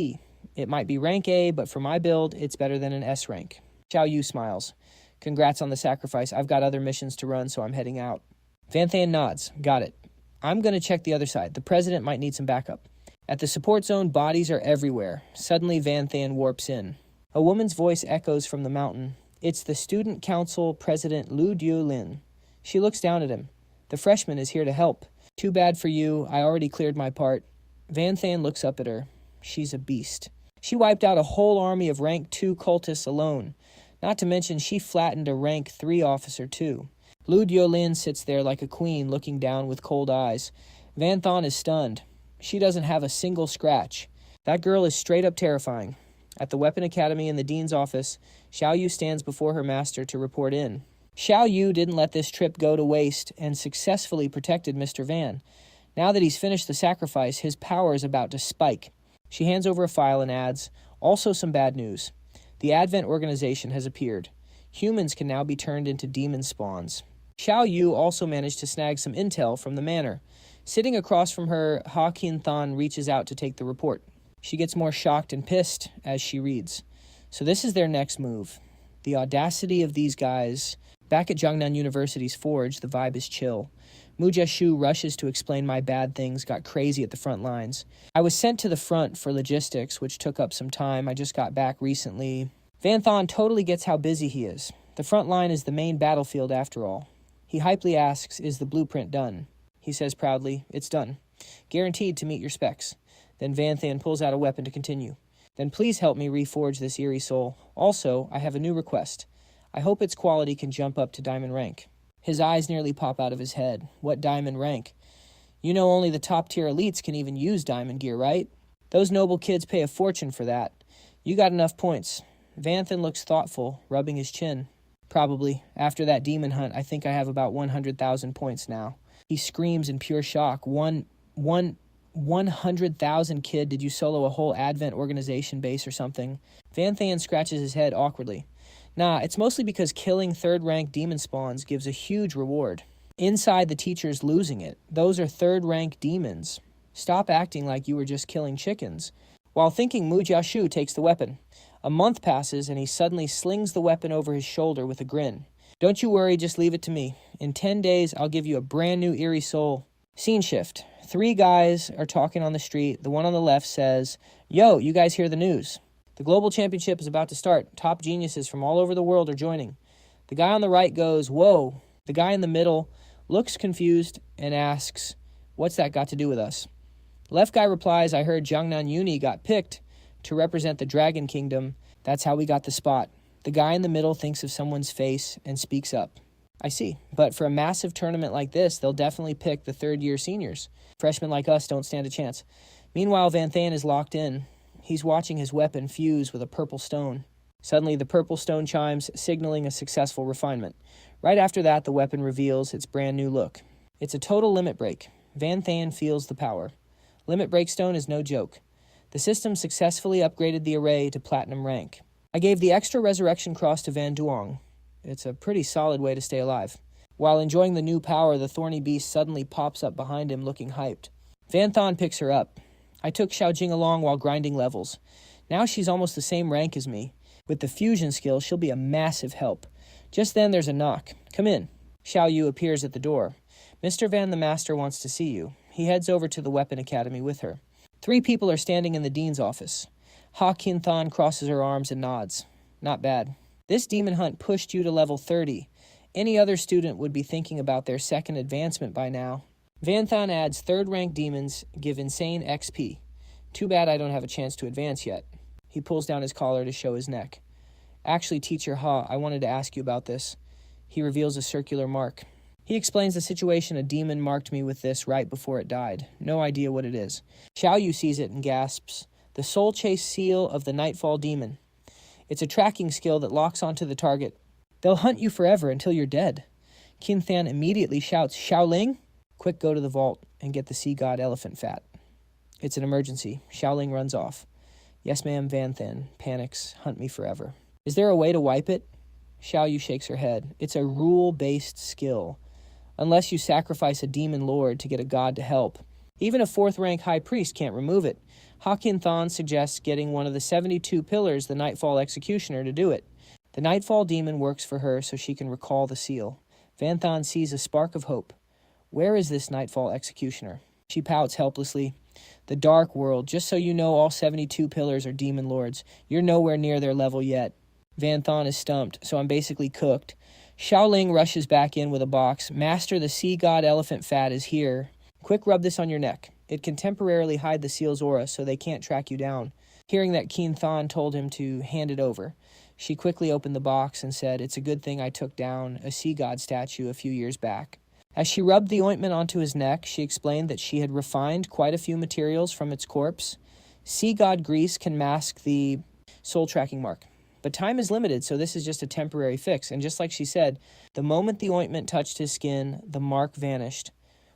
It might be rank A, but for my build, it's better than an S rank. Xiao Yu smiles. Congrats on the sacrifice. I've got other missions to run, so I'm heading out. Van Than nods. Got it. I'm going to check the other side. The president might need some backup. At the support zone, bodies are everywhere. Suddenly, Van Than warps in. A woman's voice echoes from the mountain. It's the student council president Lu Diu-lin. She looks down at him. The freshman is here to help. Too bad for you. I already cleared my part. Van Than looks up at her. She's a beast. She wiped out a whole army of rank 2 cultists alone. Not to mention she flattened a rank 3 officer too. Lu Diu-lin sits there like a queen looking down with cold eyes. Van Than is stunned. She doesn't have a single scratch. That girl is straight up terrifying. At the Weapon Academy in the dean's office, Xiao Yu stands before her master to report in. Xiao Yu didn't let this trip go to waste and successfully protected Mr. Van. Now that he's finished the sacrifice, his power is about to spike. She hands over a file and adds, also some bad news. The Advent organization has appeared. Humans can now be turned into demon spawns. Xiao Yu also managed to snag some intel from the manor. Sitting across from her, Ha Qin Than reaches out to take the report. She gets more shocked and pissed as she reads. So this is their next move. The audacity of these guys. Back at Jiangnan University's forge, the vibe is chill. Mu Jiashu rushes to explain my bad things got crazy at the front lines. I was sent to the front for logistics, which took up some time. I just got back recently. Van Than totally gets how busy he is. The front line is the main battlefield after all. He hypely asks, is the blueprint done? He says proudly, it's done. Guaranteed to meet your specs. Then Van Than pulls out a weapon to continue. Then please help me reforge this eerie soul. Also, I have a new request. I hope its quality can jump up to diamond rank. His eyes nearly pop out of his head. What diamond rank? You know only the top-tier elites can even use diamond gear, right? Those noble kids pay a fortune for that. You got enough points. Van Than looks thoughtful, rubbing his chin. Probably. After that demon hunt, I think I have about 100,000 points now. He screams in pure shock. 100,000, kid? Did you solo a whole Advent organization base or something? Van Than scratches his head awkwardly. Nah, it's mostly because killing third-rank demon spawns gives a huge reward. Inside, the teacher's losing it. Those are third-rank demons. Stop acting like you were just killing chickens. While thinking, Mu Jiashu takes the weapon. A month passes, and he suddenly slings the weapon over his shoulder with a grin. Don't you worry, just leave it to me. In 10 days, I'll give you a brand new eerie soul. Scene shift. 3 guys are talking on the street. The one on the left says, Yo, you guys hear the news? The Global Championship is about to start. Top geniuses from all over the world are joining. The guy on the right goes, Whoa. The guy in the middle looks confused and asks, What's that got to do with us? The left guy replies, I heard Jiangnan Uni got picked to represent the Dragon Kingdom. That's how we got the spot. The guy in the middle thinks of someone's face and speaks up. I see. But for a massive tournament like this, they'll definitely pick the third-year seniors. Freshmen like us don't stand a chance. Meanwhile, Van Than is locked in. He's watching his weapon fuse with a purple stone. Suddenly, the purple stone chimes, signaling a successful refinement. Right after that, the weapon reveals its brand new look. It's a total limit break. Van Than feels the power. Limit break stone is no joke. The system successfully upgraded the array to platinum rank. I gave the extra resurrection cross to Van Duong. It's a pretty solid way to stay alive. While enjoying the new power, the thorny beast suddenly pops up behind him looking hyped. Van Than picks her up. I took Xiaojing along while grinding levels. Now she's almost the same rank as me. With the fusion skill, she'll be a massive help. Just then there's a knock. Come in. Xiao Yu appears at the door. Mr. Van the Master wants to see you. He heads over to the Weapon Academy with her. 3 people are standing in the dean's office. Ha Kin Than crosses her arms and nods. Not bad. This demon hunt pushed you to level 30. Any other student would be thinking about their second advancement by now. Van Than adds 3rd-rank demons give insane XP. Too bad I don't have a chance to advance yet. He pulls down his collar to show his neck. Actually, Teacher Ha, I wanted to ask you about this. He reveals a circular mark. He explains the situation. A demon marked me with this right before it died. No idea what it is. Xiao Yu sees it and gasps. The Soul Chase seal of the Nightfall Demon. It's a tracking skill that locks onto the target. They'll hunt you forever until you're dead. Qin Than immediately shouts, Xiaoling? Quick, go to the vault and get the sea god elephant fat. It's an emergency. Xiaoling runs off. Yes, ma'am, Van Than. Panics. Hunt me forever. Is there a way to wipe it? Xiao Yu shakes her head. It's a rule-based skill. Unless you sacrifice a demon lord to get a god to help. Even a 4th-rank high priest can't remove it. Ha Kin Than suggests getting one of the 72 pillars, the Nightfall Executioner, to do it. The Nightfall demon works for her so she can recall the seal. Van Than sees a spark of hope. Where is this Nightfall Executioner? She pouts helplessly. The Dark World. Just so you know, all 72 pillars are demon lords. You're nowhere near their level yet. Van Than is stumped, so I'm basically cooked. Xiaoling rushes back in with a box. Master, the sea god elephant fat is here. Quick, rub this on your neck. It can temporarily hide the seal's aura so they can't track you down. Hearing that Qin Than told him to hand it over, she quickly opened the box and said, it's a good thing I took down a sea god statue a few years back. As she rubbed the ointment onto his neck, she explained that she had refined quite a few materials from its corpse. Sea god grease can mask the soul tracking mark. But time is limited, so this is just a temporary fix. And just like she said, the moment the ointment touched his skin, the mark vanished.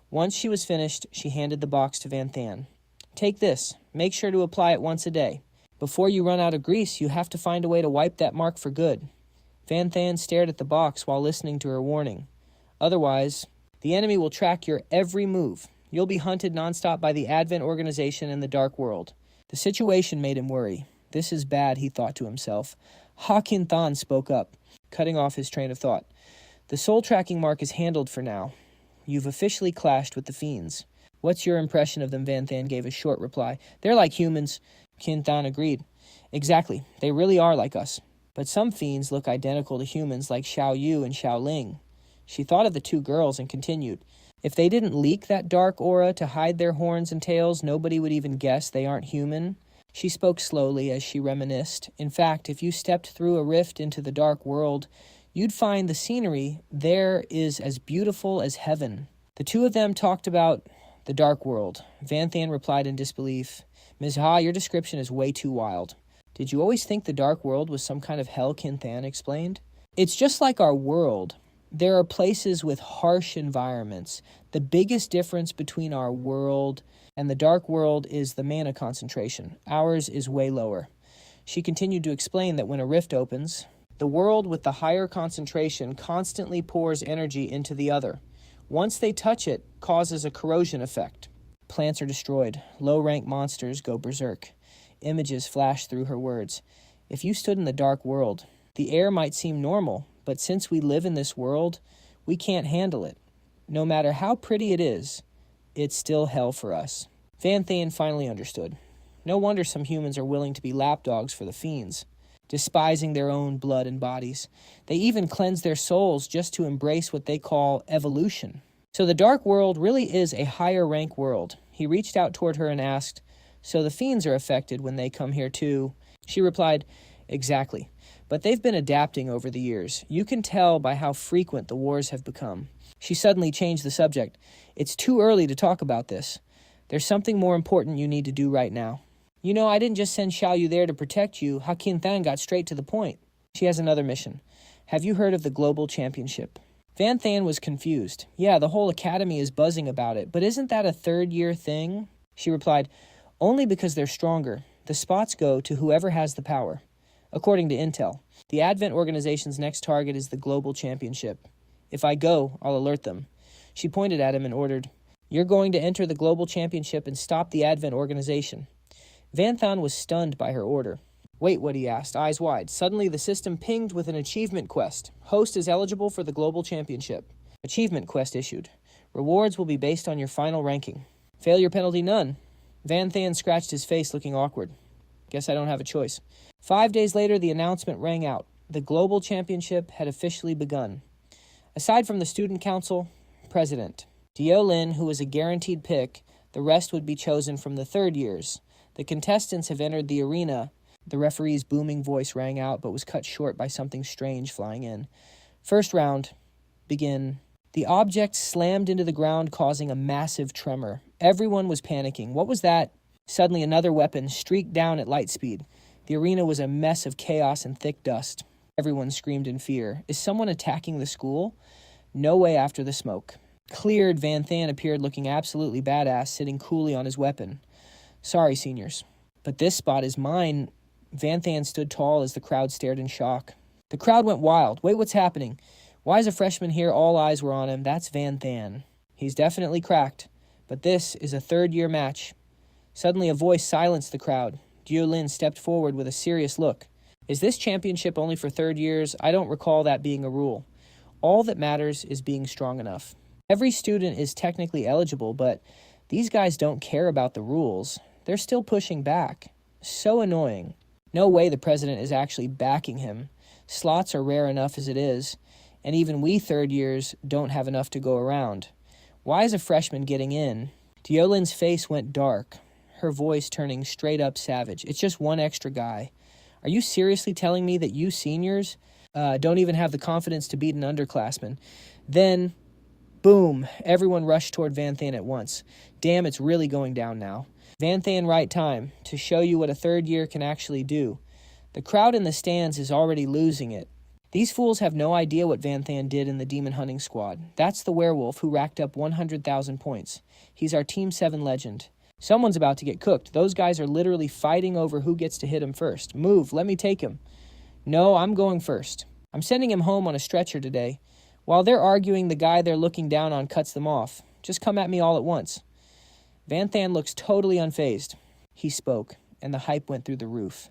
Once she was finished, she handed the box to Van Than. Take this. Make sure to apply it once a day. Before you run out of grease, you have to find a way to wipe that mark for good. Van Than stared at the box while listening to her warning. Otherwise, the enemy will track your every move. You'll be hunted nonstop by the Advent organization in the Dark World. The situation made him worry. This is bad, he thought to himself. Ha Kin Than spoke up, cutting off his train of thought. The soul tracking mark is handled for now. You've officially clashed with the fiends. What's your impression of them? Van Than gave a short reply. They're like humans. Qin Than agreed. Exactly. They really are like us. But some fiends look identical to humans like Xiao Yu and Xiaoling. She thought of the 2 girls and continued. If they didn't leak that dark aura to hide their horns and tails, nobody would even guess they aren't human. She spoke slowly as she reminisced. In fact, if you stepped through a rift into the Dark World, you'd find the scenery there is as beautiful as heaven. The 2 of them talked about the Dark World. Van Than replied in disbelief. Ms. Ha, your description is way too wild. Did you always think the Dark World was some kind of hell? Qin Than explained. It's just like our world. There are places with harsh environments. The biggest difference between our world and the Dark World is the mana concentration. Ours is way lower. She continued to explain that when a rift opens, the world with the higher concentration constantly pours energy into the other. Once they touch it, causes a corrosion effect. Plants are destroyed. Low-rank monsters go berserk. Images flash through her words. If you stood in the Dark World, the air might seem normal, but since we live in this world, we can't handle it. No matter how pretty it is, it's still hell for us. Van Than finally understood. No wonder some humans are willing to be lapdogs for the fiends, despising their own blood and bodies. They even cleanse their souls just to embrace what they call evolution. So the Dark World really is a higher rank world. He reached out toward her and asked, so the fiends are affected when they come here too? She replied, exactly. but they've been adapting over the years. You can tell by how frequent the wars have become. She suddenly changed the subject. It's too early to talk about this. There's something more important you need to do right now. You know, I didn't just send Xiao Yu there to protect you. Ha Qinthang got straight to the point. She has another mission. Have you heard of the Global Championship? Van Than was confused. Yeah, the whole academy is buzzing about it, but isn't that a third-year thing? She replied, only because they're stronger. The spots go to whoever has the power. According to Intel, the Advent organization's next target is the Global Championship. If I go, I'll alert them. She pointed at him and ordered, you're going to enter the Global Championship and stop the Advent organization. Van Than was stunned by her order. Wait, what he asked, eyes wide. Suddenly the system pinged with an achievement quest. Host is eligible for the Global Championship. Achievement quest issued. Rewards will be based on your final ranking. Failure penalty none. Van Than scratched his face, looking awkward. Guess I don't have a choice. 5 days later, the announcement rang out. The Global Championship had officially begun. Aside from the Student Council, President Dio Lin, who was a guaranteed pick, the rest would be chosen from the third years. The contestants have entered the arena. The referee's booming voice rang out, but was cut short by something strange flying in. First round. Begin. The object slammed into the ground, causing a massive tremor. Everyone was panicking. What was that? Suddenly another weapon streaked down at light speed. The arena was a mess of chaos and thick dust. Everyone screamed in fear. Is someone attacking the school? No way after the smoke. Cleared, Van Than appeared looking absolutely badass, sitting coolly on his weapon. Sorry, seniors, but this spot is mine. Van Than stood tall as the crowd stared in shock. The crowd went wild. Wait, what's happening? Why is a freshman here? All eyes were on him. That's Van Than. He's definitely cracked, but this is a third-year match. Suddenly a voice silenced the crowd. Dio Lin stepped forward with a serious look. Is this championship only for third years? I don't recall that being a rule. All that matters is being strong enough. Every student is technically eligible, but these guys don't care about the rules. They're still pushing back. So annoying. No way the president is actually backing him. Slots are rare enough as it is, and even we third years don't have enough to go around. Why is a freshman getting in? Diolin's face went dark, her voice turning straight up savage. It's just one extra guy. Are you seriously telling me that you seniors don't even have the confidence to beat an underclassman? Then, boom, everyone rushed toward Van Than at once. Damn, it's really going down now. Van Than right time to show you what a third year can actually do. The crowd in the stands is already losing it. These fools have no idea what Van Than did in the demon hunting squad. That's the werewolf who racked up 100,000 points. He's our Team 7 legend. Someone's about to get cooked. Those guys are literally fighting over who gets to hit him first. Move, let me take him. No, I'm going first. I'm sending him home on a stretcher today. While they're arguing, the guy they're looking down on cuts them off. Just come at me all at once. Van Than looks totally unfazed. He spoke, and the hype went through the roof.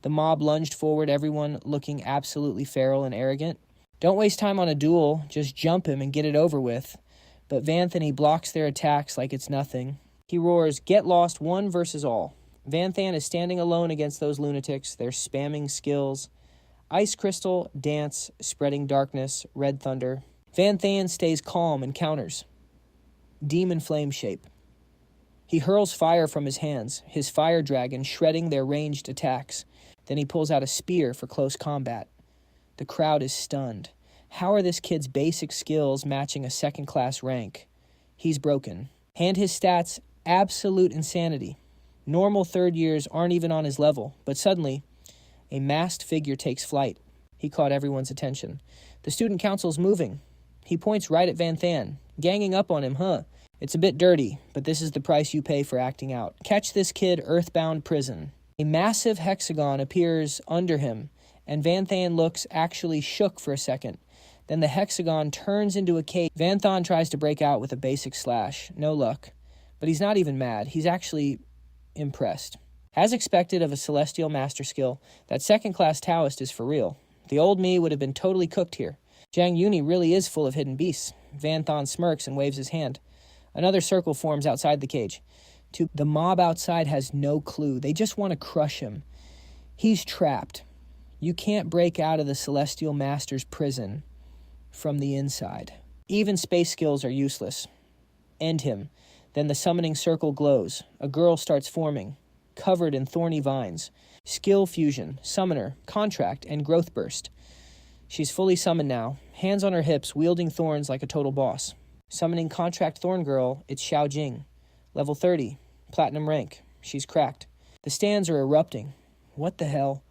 The mob lunged forward, everyone looking absolutely feral and arrogant. Don't waste time on a duel, just jump him and get it over with. But Van Than blocks their attacks like it's nothing. He roars, "Get lost, one versus all." Van Than is standing alone against those lunatics. They're spamming skills. Ice crystal, dance, spreading darkness, red thunder. Van Than stays calm and counters. Demon flame shape. He hurls fire from his hands, his fire dragon shredding their ranged attacks. Then he pulls out a spear for close combat. The crowd is stunned. How are this kid's basic skills matching a second-class rank? He's broken. And his stats, absolute insanity. Normal third years aren't even on his level, but suddenly, a masked figure takes flight. He caught everyone's attention. The student council's moving. He points right at Van Than. Ganging up on him, huh? It's a bit dirty, but this is the price you pay for acting out. Catch this kid, Earthbound Prison. A massive hexagon appears under him, and Van Than looks actually shook for a second. Then the hexagon turns into a cage. Van Than tries to break out with a basic slash. No luck. But he's not even mad. He's actually impressed. As expected of a celestial master skill, that second-class Taoist is for real. The old me would have been totally cooked here. Zhang Yuni really is full of hidden beasts. Van Than smirks and waves his hand. Another circle forms outside the cage. The mob outside has no clue. They just want to crush him. He's trapped. You can't break out of the Celestial Master's prison from the inside. Even space skills are useless. End him. Then the summoning circle glows. A girl starts forming. covered in thorny vines. Skill fusion, summoner, contract, and growth burst. She's fully summoned now, hands on her hips, wielding thorns like a total boss. Summoning contract thorn girl, it's Xiao Jing. Level 30, platinum rank. She's cracked. The stands are erupting. What the hell?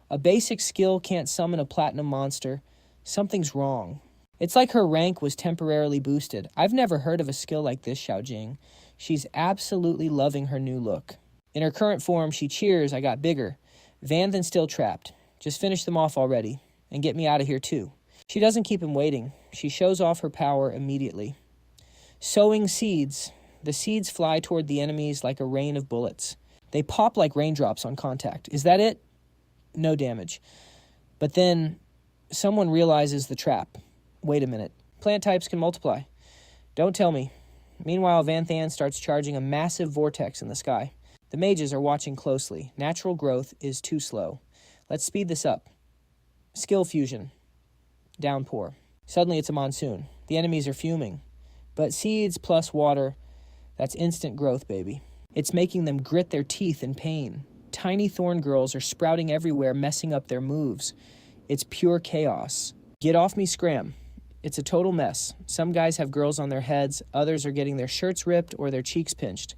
A basic skill can't summon a platinum monster. Something's wrong. It's like her rank was temporarily boosted. I've never heard of a skill like this, Xiao Jing. She's absolutely loving her new look. In her current form, she cheers, I got bigger. Vanthan still trapped. Just finish them off already. And get me out of here too. She doesn't keep him waiting. She shows off her power immediately. Sowing seeds. The seeds fly toward the enemies like a rain of bullets. They pop like raindrops on contact. Is that it? No damage. But then someone realizes the trap. Wait a minute. Plant types can multiply. Don't tell me. Meanwhile, Vanthan starts charging a massive vortex in the sky. The mages are watching closely. Natural growth is too slow. Let's speed this up. Skill fusion. Downpour. Suddenly it's a monsoon. The enemies are fuming. But seeds plus water, that's instant growth, baby. It's making them grit their teeth in pain. Tiny thorn girls are sprouting everywhere, messing up their moves. It's pure chaos. Get off me, scram. It's a total mess. Some guys have girls on their heads, others are getting their shirts ripped or their cheeks pinched.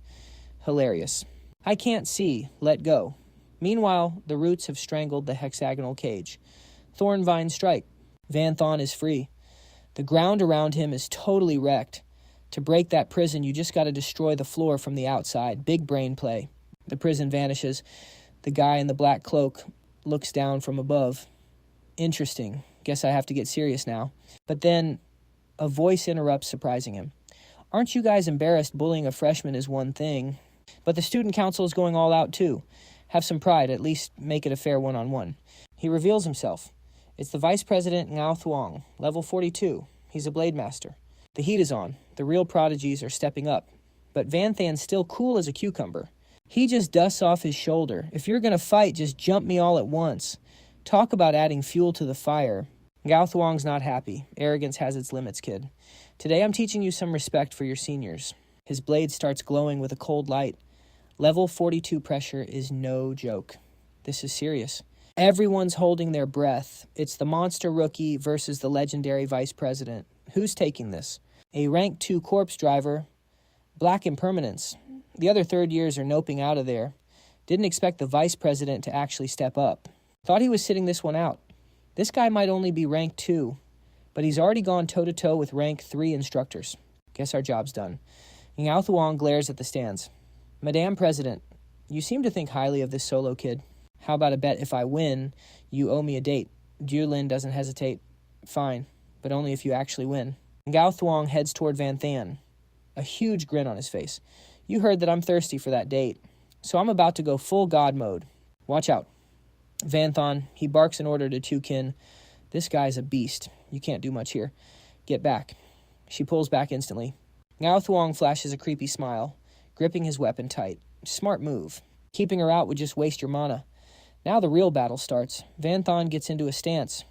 Hilarious. I can't see. Let go. Meanwhile, the roots have strangled the hexagonal cage. Thorn vine strike. Vanthan is free. The ground around him is totally wrecked. To break that prison, you just got to destroy the floor from the outside. Big brain play. The prison vanishes. The guy in the black cloak looks down from above. Interesting. Guess I have to get serious now. But then a voice interrupts, surprising him. Aren't you guys embarrassed? Bullying a freshman is one thing. But the student council is going all out too. Have some pride, at least make it a fair one-on-one. He reveals himself. It's the Vice President Ngao Thuong, level 42. He's a blade master. The heat is on. The real prodigies are stepping up. But Vanthan's still cool as a cucumber. He just dusts off his shoulder. If you're going to fight, just jump me all at once. Talk about adding fuel to the fire. Ngao Thuong's not happy. Arrogance has its limits, kid. Today I'm teaching you some respect for your seniors. His blade starts glowing with a cold light. Level 42 pressure is no joke. This is serious. Everyone's holding their breath. It's the monster rookie versus the legendary vice president. Who's taking this? A rank 2 corpse driver. Black impermanence. The other third years are noping out of there. Didn't expect the vice president to actually step up. Thought he was sitting this one out. This guy might only be rank 2, but he's already gone toe-to-toe with rank 3 instructors. Guess our job's done. Ngao Thuong glares at the stands. Madame President, you seem to think highly of this solo kid. How about a bet if I win, you owe me a date? Dear Lin doesn't hesitate. Fine, but only if you actually win. Ngao Thuong heads toward Vanthan, a huge grin on his face. You heard that I'm thirsty for that date, so I'm about to go full god mode. Watch out. Vanthan, he barks an order to Tukin. This guy's a beast. You can't do much here. Get back. She pulls back instantly. Ngao Thuong flashes a creepy smile, gripping his weapon tight. Smart move. Keeping her out would just waste your mana. Now the real battle starts. Vanthan gets into a stance.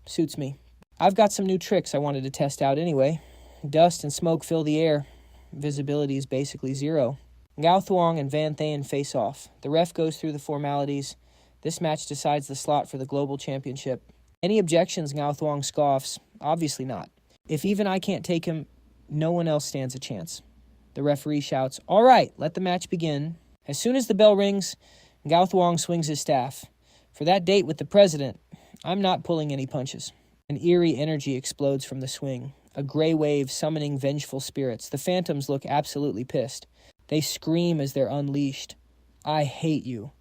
Suits me. I've got some new tricks I wanted to test out anyway. Dust and smoke fill the air. Visibility is basically zero. Ngao Thuong and Vanthan face off. The ref goes through the formalities. This match decides the slot for the global championship. Any objections? Ngao Thuong scoffs. Obviously not. If even I can't take him, no one else stands a chance. The referee shouts, all right, let the match begin. As soon as the bell rings, Ngao Thuong swings his staff. For that date with the president, I'm not pulling any punches. An eerie energy explodes from the swing. A gray wave summoning vengeful spirits. The phantoms look absolutely pissed. They scream as they're unleashed. I hate you.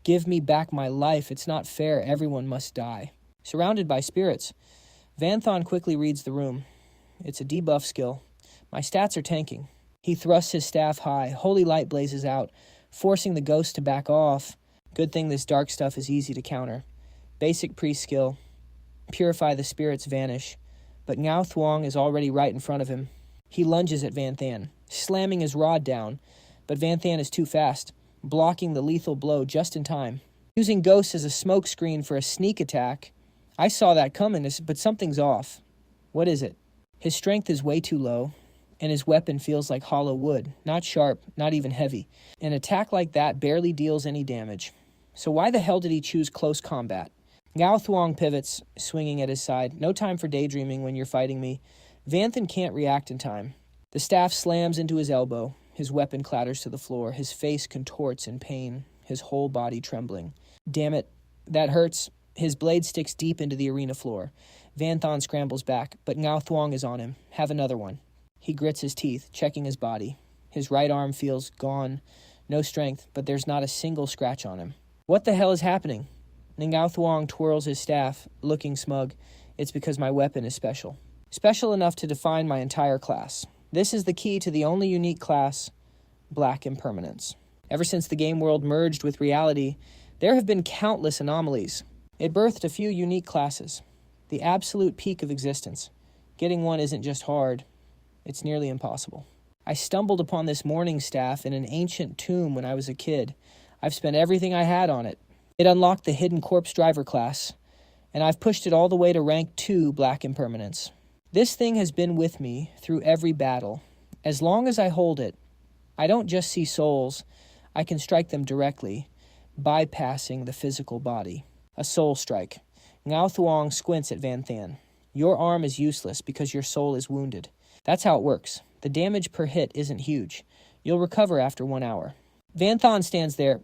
Give me back my life. It's not fair. Everyone must die. Surrounded by spirits, Vanthan quickly reads the room. It's a debuff skill. My stats are tanking. He thrusts his staff high. Holy light blazes out, forcing the ghost to back off. Good thing this dark stuff is easy to counter. Basic priest skill. Purify the spirits vanish. But Ngao Thuong is already right in front of him. He lunges at Vanthan, slamming his rod down, but Vanthan is too fast, blocking the lethal blow just in time. Using ghosts as a smoke screen for a sneak attack. I saw that coming, but something's off. What is it? His strength is way too low. and his weapon feels like hollow wood, not sharp, not even heavy. An attack like that barely deals any damage. So why the hell did he choose close combat? Gao Thuong pivots, swinging at his side. No time for daydreaming when you're fighting me. Vanthan can't react in time. The staff slams into his elbow. His weapon clatters to the floor. His face contorts in pain, his whole body trembling. Damn it, that hurts. His blade sticks deep into the arena floor. Vanthan scrambles back, but Ngao Thuong is on him. Have another one. He grits his teeth, checking his body. His right arm feels gone. No strength, but there's not a single scratch on him. What the hell is happening? Ngao Thuong twirls his staff, looking smug. It's because my weapon is special. Special enough to define my entire class. This is the key to the only unique class, Black Impermanence. Ever since the game world merged with reality, there have been countless anomalies. It birthed a few unique classes. The absolute peak of existence. Getting one isn't just hard, it's nearly impossible. I stumbled upon this mourning staff in an ancient tomb when I was a kid. I've spent everything I had on it. It unlocked the hidden corpse driver class, and I've pushed it all the way to rank 2 Black Impermanence. This thing has been with me through every battle. As long as I hold it, I don't just see souls, I can strike them directly, bypassing the physical body. A soul strike. Ngao Thuong squints at Vanthan. Your arm is useless because your soul is wounded. That's how it works. The damage per hit isn't huge. You'll recover after 1 hour. Vanthan stands there,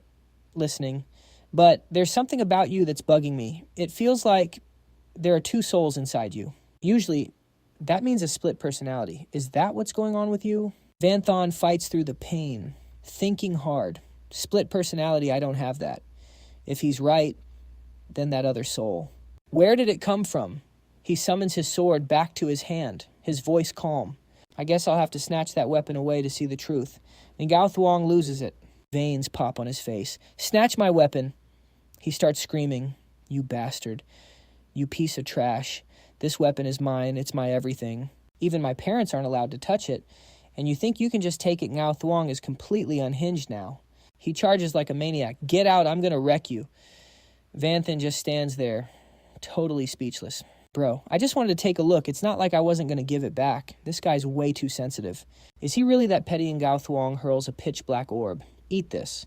listening. But there's something about you that's bugging me. It feels like there are 2 souls inside you. Usually, that means a split personality. Is that what's going on with you? Vanthan fights through the pain, thinking hard. Split personality, I don't have that. If he's right, then that other soul. Where did it come from? He summons his sword back to his hand, his voice calm. I guess I'll have to snatch that weapon away to see the truth. And Ngao Thuong loses it. Veins pop on his face. Snatch my weapon. He starts screaming, you bastard. You piece of trash. This weapon is mine. It's my everything. Even my parents aren't allowed to touch it. And you think you can just take it? Ngao Thuong is completely unhinged now. He charges like a maniac. Get out, I'm going to wreck you. Vanthan just stands there, totally speechless. Bro, I just wanted to take a look. It's not like I wasn't going to give it back. This guy's way too sensitive. Is he really that petty? Ngao Thuong hurls a pitch-black orb. Eat this.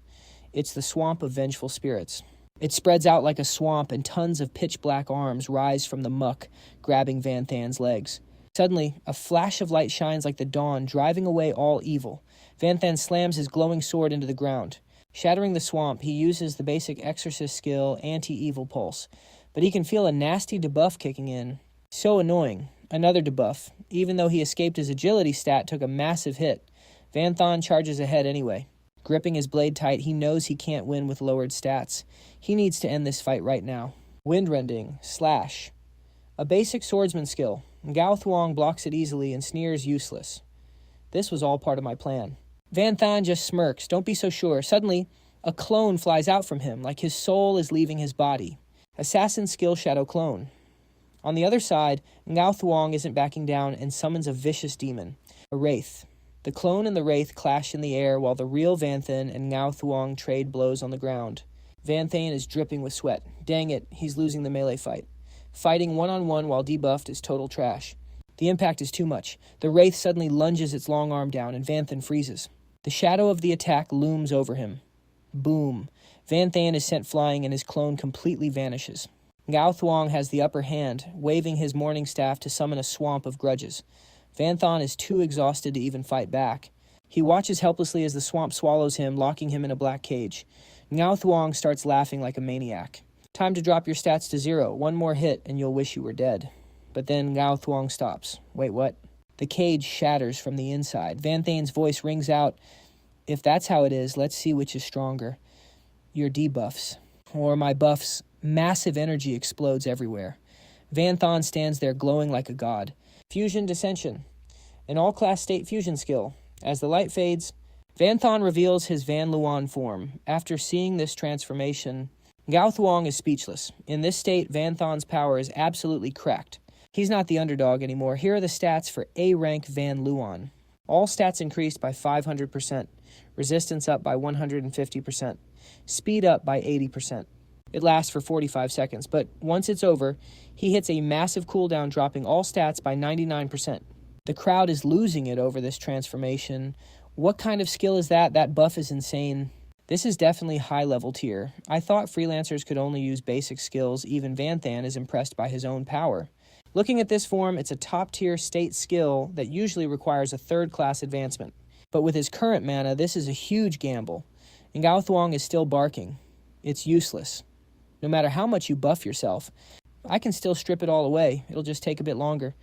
It's the swamp of vengeful spirits. It spreads out like a swamp, and tons of pitch-black arms rise from the muck, grabbing Vanthan's legs. Suddenly, a flash of light shines like the dawn, driving away all evil. Vanthan slams his glowing sword into the ground. Shattering the swamp, he uses the basic exorcist skill, Anti-Evil Pulse. But he can feel a nasty debuff kicking in. So annoying. Another debuff. Even though he escaped his agility stat, took a massive hit. Vanthan charges ahead anyway. Gripping his blade tight, he knows he can't win with lowered stats. He needs to end this fight right now. Windrending. Slash. A basic swordsman skill. Ngao Thuong blocks it easily and sneers useless. This was all part of my plan. Vanthan just smirks. Don't be so sure. Suddenly, a clone flies out from him, like his soul is leaving his body. Assassin skill Shadow Clone. On the other side, Ngao Thuong isn't backing down and summons a vicious demon. A wraith. The clone and the wraith clash in the air while the real Vanthan and Ngao Thuong trade blows on the ground. Vanthan is dripping with sweat. Dang it, he's losing the melee fight. Fighting one-on-one while debuffed is total trash. The impact is too much. The wraith suddenly lunges its long arm down and Vanthan freezes. The shadow of the attack looms over him. Boom. Vanthan is sent flying and his clone completely vanishes. Ngao Thuong has the upper hand, waving his morning staff to summon a swamp of grudges. Vanthan is too exhausted to even fight back. He watches helplessly as the swamp swallows him, locking him in a black cage. Ngao Thuong starts laughing like a maniac. Time to drop your stats to 0. One more hit and you'll wish you were dead. But then Ngao Thuong stops. Wait, what? The cage shatters from the inside. Vanthan's voice rings out. If that's how it is, let's see which is stronger. Your debuffs. Or my buffs. Massive energy explodes everywhere. Vanthan stands there glowing like a god. Fusion Dissension. An all-class state fusion skill. As the light fades, Vanthan reveals his Van Luan form. After seeing this transformation, Ngao Thuong is speechless. In this state, Vanthan's power is absolutely cracked. He's not the underdog anymore. Here are the stats for A-rank Van Luan. All stats increased by 500%. Resistance up by 150%. Speed up by 80%. It lasts for 45 seconds, but once it's over, he hits a massive cooldown, dropping all stats by 99%. The crowd is losing it over this transformation. What kind of skill is that? That buff is insane. This is definitely high-level tier. I thought freelancers could only use basic skills. Even Vanthan is impressed by his own power. Looking at this form, it's a top-tier state skill that usually requires a third-class advancement. But with his current mana, this is a huge gamble. And Gao Thuong is still barking. It's useless. No matter how much you buff yourself, I can still strip it all away. It'll just take a bit longer.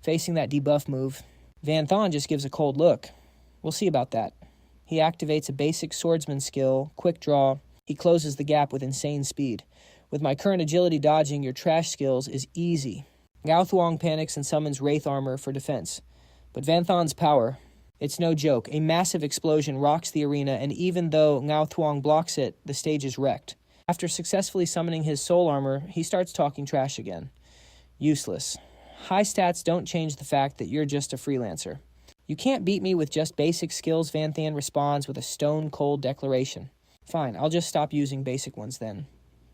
Facing that debuff move, Vanthan just gives a cold look. We'll see about that. He activates a basic swordsman skill, quick draw. He closes the gap with insane speed. With my current agility dodging, your trash skills is easy. Gao Thuong panics and summons Wraith Armor for defense. But Vanthan's power, it's no joke. A massive explosion rocks the arena, and even though Gao Thuong blocks it, the stage is wrecked. After successfully summoning his soul armor, he starts talking trash again. Useless. High stats don't change the fact that you're just a freelancer. You can't beat me with just basic skills, Vanthan responds with a stone-cold declaration. Fine, I'll just stop using basic ones then.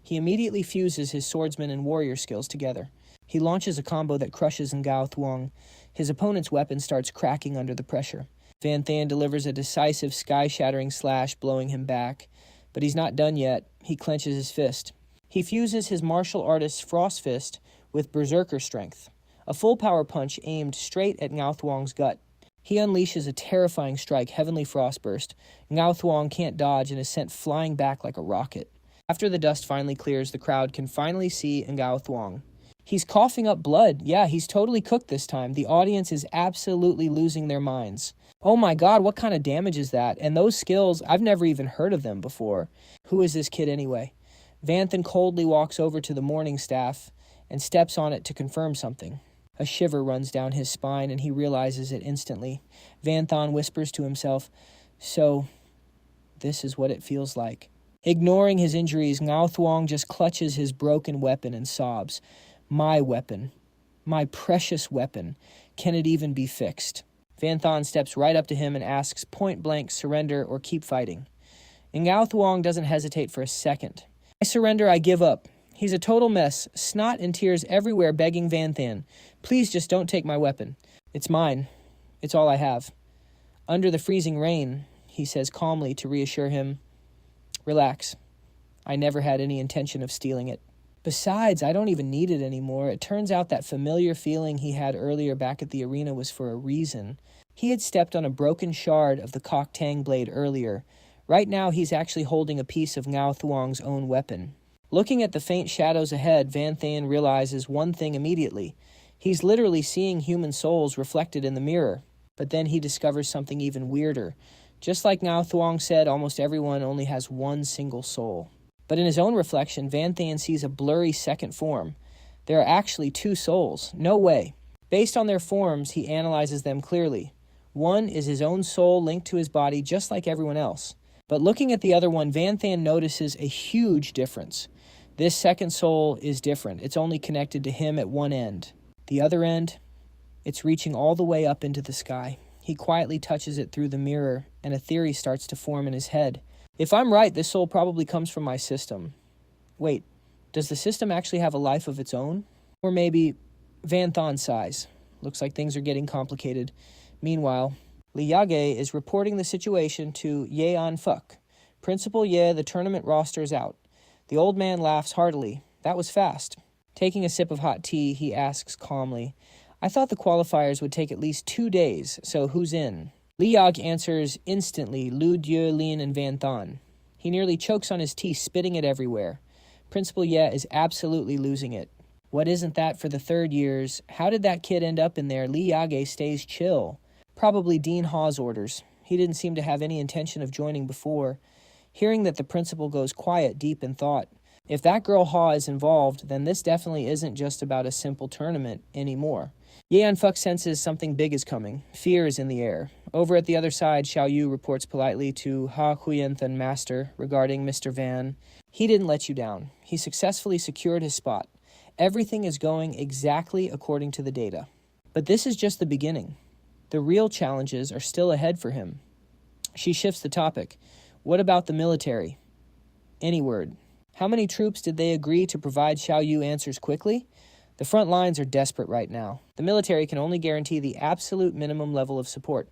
He immediately fuses his swordsman and warrior skills together. He launches a combo that crushes Gao Thuong. His opponent's weapon starts cracking under the pressure. Vanthan delivers a decisive sky-shattering slash, blowing him back. But he's not done yet. He clenches his fist. He fuses his martial artist's frost fist with berserker strength. A full power punch aimed straight at Gao Thuong's gut. He unleashes a terrifying strike, Heavenly Frostburst. Gao Thuong can't dodge and is sent flying back like a rocket. After the dust finally clears, the crowd can finally see Gao Thuong. He's coughing up blood. Yeah, he's totally cooked this time. The audience is absolutely losing their minds. Oh my god, what kind of damage is that? And those skills, I've never even heard of them before. Who is this kid anyway? Vanthan coldly walks over to the mourning staff and steps on it to confirm something. A shiver runs down his spine, and he realizes it instantly. Vanthan whispers to himself, "So, this is what it feels like." Ignoring his injuries, Gao Thuong just clutches his broken weapon and sobs. My weapon. My precious weapon. Can it even be fixed? Vanthan steps right up to him and asks point-blank, surrender or keep fighting. And Gao Thuong doesn't hesitate for a second. I surrender, I give up. He's a total mess, snot and tears everywhere begging Vanthan, "Please just don't take my weapon. It's mine. It's all I have." Under the freezing rain, he says calmly to reassure him, "Relax. I never had any intention of stealing it. Besides, I don't even need it anymore. It turns out that familiar feeling he had earlier back at the arena was for a reason. He had stepped on a broken shard of the Kok Tang blade earlier. Right now, he's actually holding a piece of Gao Thuong's own weapon." Looking at the faint shadows ahead, Vanthan realizes one thing immediately. He's literally seeing human souls reflected in the mirror. But then he discovers something even weirder. Just like Gao Thuong said, almost everyone only has one single soul. But in his own reflection, Vanthan sees a blurry second form. There are actually two souls. No way. Based on their forms, he analyzes them clearly. One is his own soul linked to his body just like everyone else. But looking at the other one, Vanthan notices a huge difference. This second soul is different. It's only connected to him at one end. The other end, it's reaching all the way up into the sky. He quietly touches it through the mirror, and a theory starts to form in his head. If I'm right, this soul probably comes from my system. Wait, does the system actually have a life of its own? Or maybe Vanthan size. Looks like things are getting complicated. Meanwhile, Li Yage is reporting the situation to Ye An Fuk. "Principal Ye, the tournament roster is out." The old man laughs heartily. That was fast. Taking a sip of hot tea, he asks calmly, "I thought the qualifiers would take at least 2 days, so who's in?" Li Yag answers instantly, Lu Dieu, Lin, and Vanthan. He nearly chokes on his tea, spitting it everywhere. Principal Ye is absolutely losing it. What isn't that for the third years? How did that kid end up in there? Li Yage stays chill. Probably Dean Haw's orders. He didn't seem to have any intention of joining before. Hearing that the principal goes quiet, deep in thought. If that girl Haw is involved, then this definitely isn't just about a simple tournament anymore. Yeon Fuk senses something big is coming. Fear is in the air. Over at the other side, Xiao Yu reports politely to Ha Huyenthan Master regarding Mr. Van. He didn't let you down. He successfully secured his spot. Everything is going exactly according to the data. But this is just the beginning. The real challenges are still ahead for him. She shifts the topic. What about the military? Any word. How many troops did they agree to provide? Xiao Yu answers quickly. The front lines are desperate right now. The military can only guarantee the absolute minimum level of support.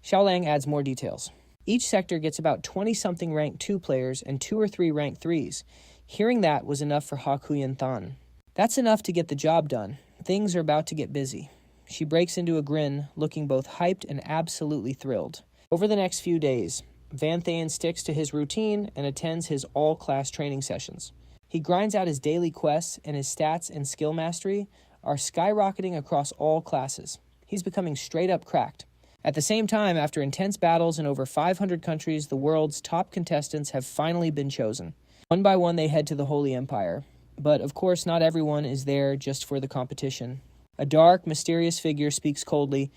Xiaolang adds more details. Each sector gets about 20-something rank 2 players and 2 or 3 rank 3s. Hearing that was enough for Ha Kuyan Than. That's enough to get the job done. Things are about to get busy. She breaks into a grin, looking both hyped and absolutely thrilled. Over the next few days, Van Thaen sticks to his routine and attends his all-class training sessions. He grinds out his daily quests, and his stats and skill mastery are skyrocketing across all classes. He's becoming straight-up cracked. At the same time, after intense battles in over 500 countries, the world's top contestants have finally been chosen. One by one, they head to the Holy Empire. But, of course, not everyone is there just for the competition. A dark, mysterious figure speaks coldly.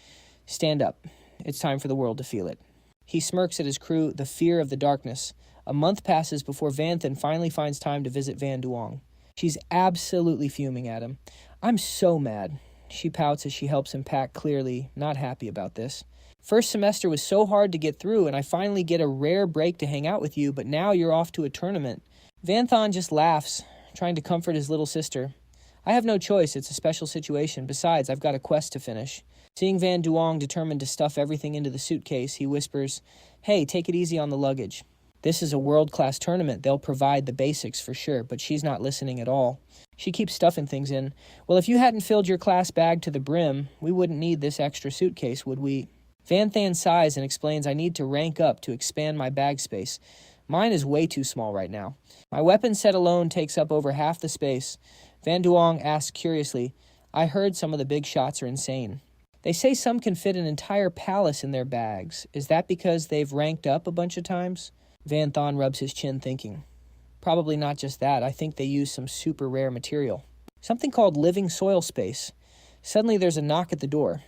Stand up. It's time for the world to feel it. He smirks at his crew, the fear of the darkness. A month passes before Van Thaen finally finds time to visit Van Duong. She's absolutely fuming at him. I'm so mad. She pouts as she helps him pack, clearly not happy about this. First semester was so hard to get through, and I finally get a rare break to hang out with you, but now you're off to a tournament. Van Thaen just laughs, trying to comfort his little sister. I have no choice, it's a special situation. Besides, I've got a quest to finish. Seeing Van Duong determined to stuff everything into the suitcase, he whispers, Hey, take it easy on the luggage. This is a world-class tournament. They'll provide the basics for sure, but she's not listening at all. She keeps stuffing things in. Well, if you hadn't filled your class bag to the brim, we wouldn't need this extra suitcase, would we? Van Thaen sighs and explains I need to rank up to expand my bag space. Mine is way too small right now. My weapon set alone takes up over half the space. Van Duong asks curiously, I heard some of the big shots are insane. They say some can fit an entire palace in their bags. Is that because they've ranked up a bunch of times? Van Thaen rubs his chin thinking. Probably not just that. I think they use some super rare material. Something called living soil space. Suddenly there's a knock at the door.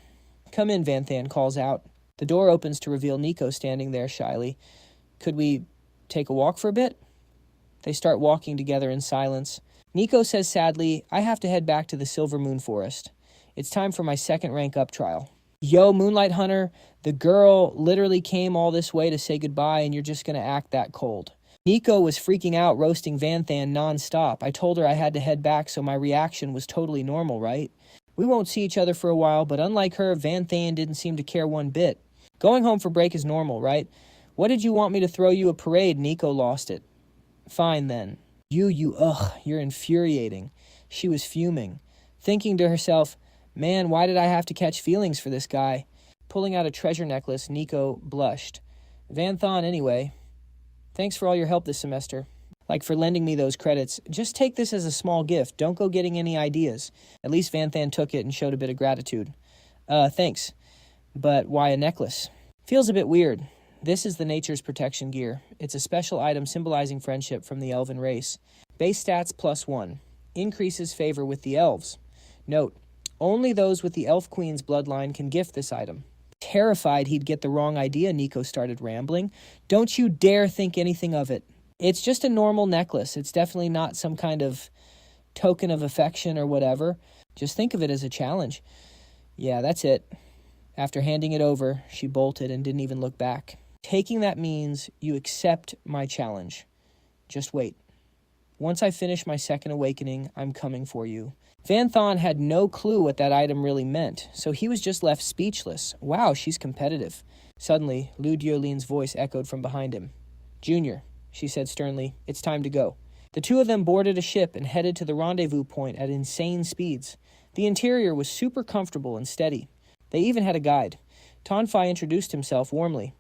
Come in, Van Thaen calls out. The door opens to reveal Nico standing there shyly. Could we take a walk for a bit? They start walking together in silence. Nico says sadly, I have to head back to the Silver Moon Forest. It's time for my second rank up trial. Yo, Moonlight Hunter, the girl literally came all this way to say goodbye and you're just going to act that cold. Nico was freaking out, roasting Van Thaen nonstop. I told her I had to head back, so my reaction was totally normal, right? We won't see each other for a while, but unlike her, Van Thaen didn't seem to care one bit. Going home for break is normal, right? What did you want me to throw you a parade? Nico lost it. Fine then. You're infuriating. She was fuming, thinking to herself, man, why did I have to catch feelings for this guy? Pulling out a treasure necklace, Nico blushed. Van Thaen, anyway. Thanks for all your help this semester. Like for lending me those credits. Just take this as a small gift. Don't go getting any ideas. At least Van Thaen took it and showed a bit of gratitude. Thanks. But why a necklace? Feels a bit weird. This is the Nature's Protection gear. It's a special item symbolizing friendship from the elven race. Base stats +1. Increases favor with the elves. Note, only those with the Elf Queen's bloodline can gift this item. Terrified he'd get the wrong idea, Nico started rambling. Don't you dare think anything of it. It's just a normal necklace. It's definitely not some kind of token of affection or whatever. Just think of it as a challenge. Yeah, that's it. After handing it over, she bolted and didn't even look back. Taking that means you accept my challenge. Just wait. Once I finish my second awakening, I'm coming for you. Van Thaen had no clue what that item really meant, so he was just left speechless. Wow, she's competitive. Suddenly, Lu Diolin's voice echoed from behind him. Junior, she said sternly, it's time to go. The two of them boarded a ship and headed to the rendezvous point at insane speeds. The interior was super comfortable and steady. They even had a guide. Tanfai introduced himself warmly.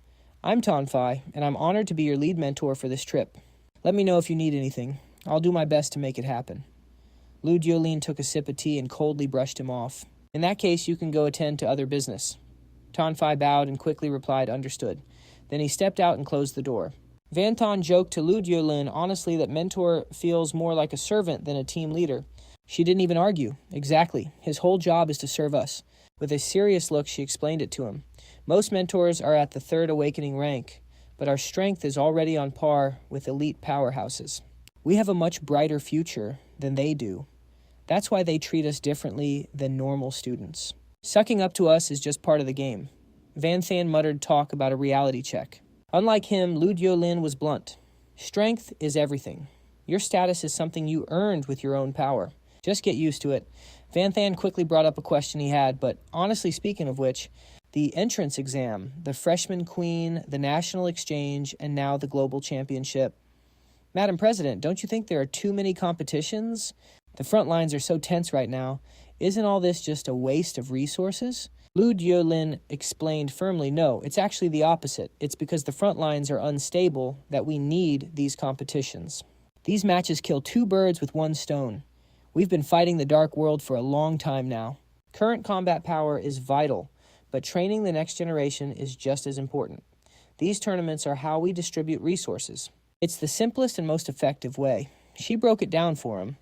I'm Tanfai, and I'm honored to be your lead mentor for this trip. Let me know if you need anything. I'll do my best to make it happen. Lu Diolin took a sip of tea and coldly brushed him off. In that case, you can go attend to other business. Tanfai bowed and quickly replied, understood. Then he stepped out and closed the door. Van Thaen joked to Lu Diolin honestly that Mentor feels more like a servant than a team leader. She didn't even argue. Exactly. His whole job is to serve us. With a serious look, she explained it to him. Most mentors are at the third awakening rank, but our strength is already on par with elite powerhouses. We have a much brighter future than they do. That's why they treat us differently than normal students. Sucking up to us is just part of the game. Van Thaen muttered talk about a reality check. Unlike him, Lu Diolin was blunt. Strength is everything. Your status is something you earned with your own power. Just get used to it. Van Than quickly brought up a question he had, but honestly speaking of which, the entrance exam, the freshman queen, the national exchange, and now the global championship. Madam President, don't you think there are too many competitions? The front lines are so tense right now. Isn't all this just a waste of resources? Lu Diolin explained firmly, no, it's actually the opposite. It's because the front lines are unstable that we need these competitions. These matches kill two birds with one stone. We've been fighting the dark world for a long time now. Current combat power is vital, but training the next generation is just as important. These tournaments are how we distribute resources. It's the simplest and most effective way. She broke it down for him.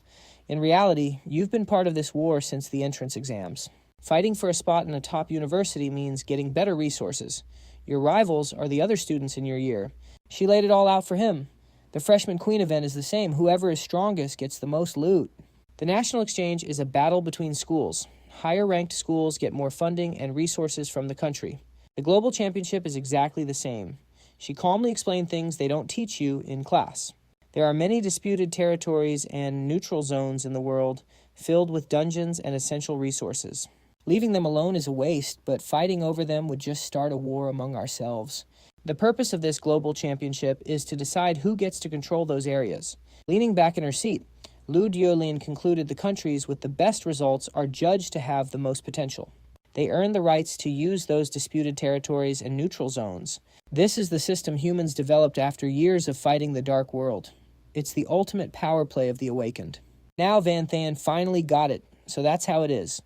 In reality, you've been part of this war since the entrance exams. Fighting for a spot in a top university means getting better resources. Your rivals are the other students in your year. She laid it all out for him. The freshman queen event is the same. Whoever is strongest gets the most loot. The national exchange is a battle between schools. Higher-ranked schools get more funding and resources from the country. The global championship is exactly the same. She calmly explained things they don't teach you in class. There are many disputed territories and neutral zones in the world filled with dungeons and essential resources. Leaving them alone is a waste, but fighting over them would just start a war among ourselves. The purpose of this global championship is to decide who gets to control those areas. Leaning back in her seat, Lu Diolin concluded the countries with the best results are judged to have the most potential. They earn the rights to use those disputed territories and neutral zones. This is the system humans developed after years of fighting the dark world. It's the ultimate power play of the awakened. Now Van Than finally got it, so that's how it is.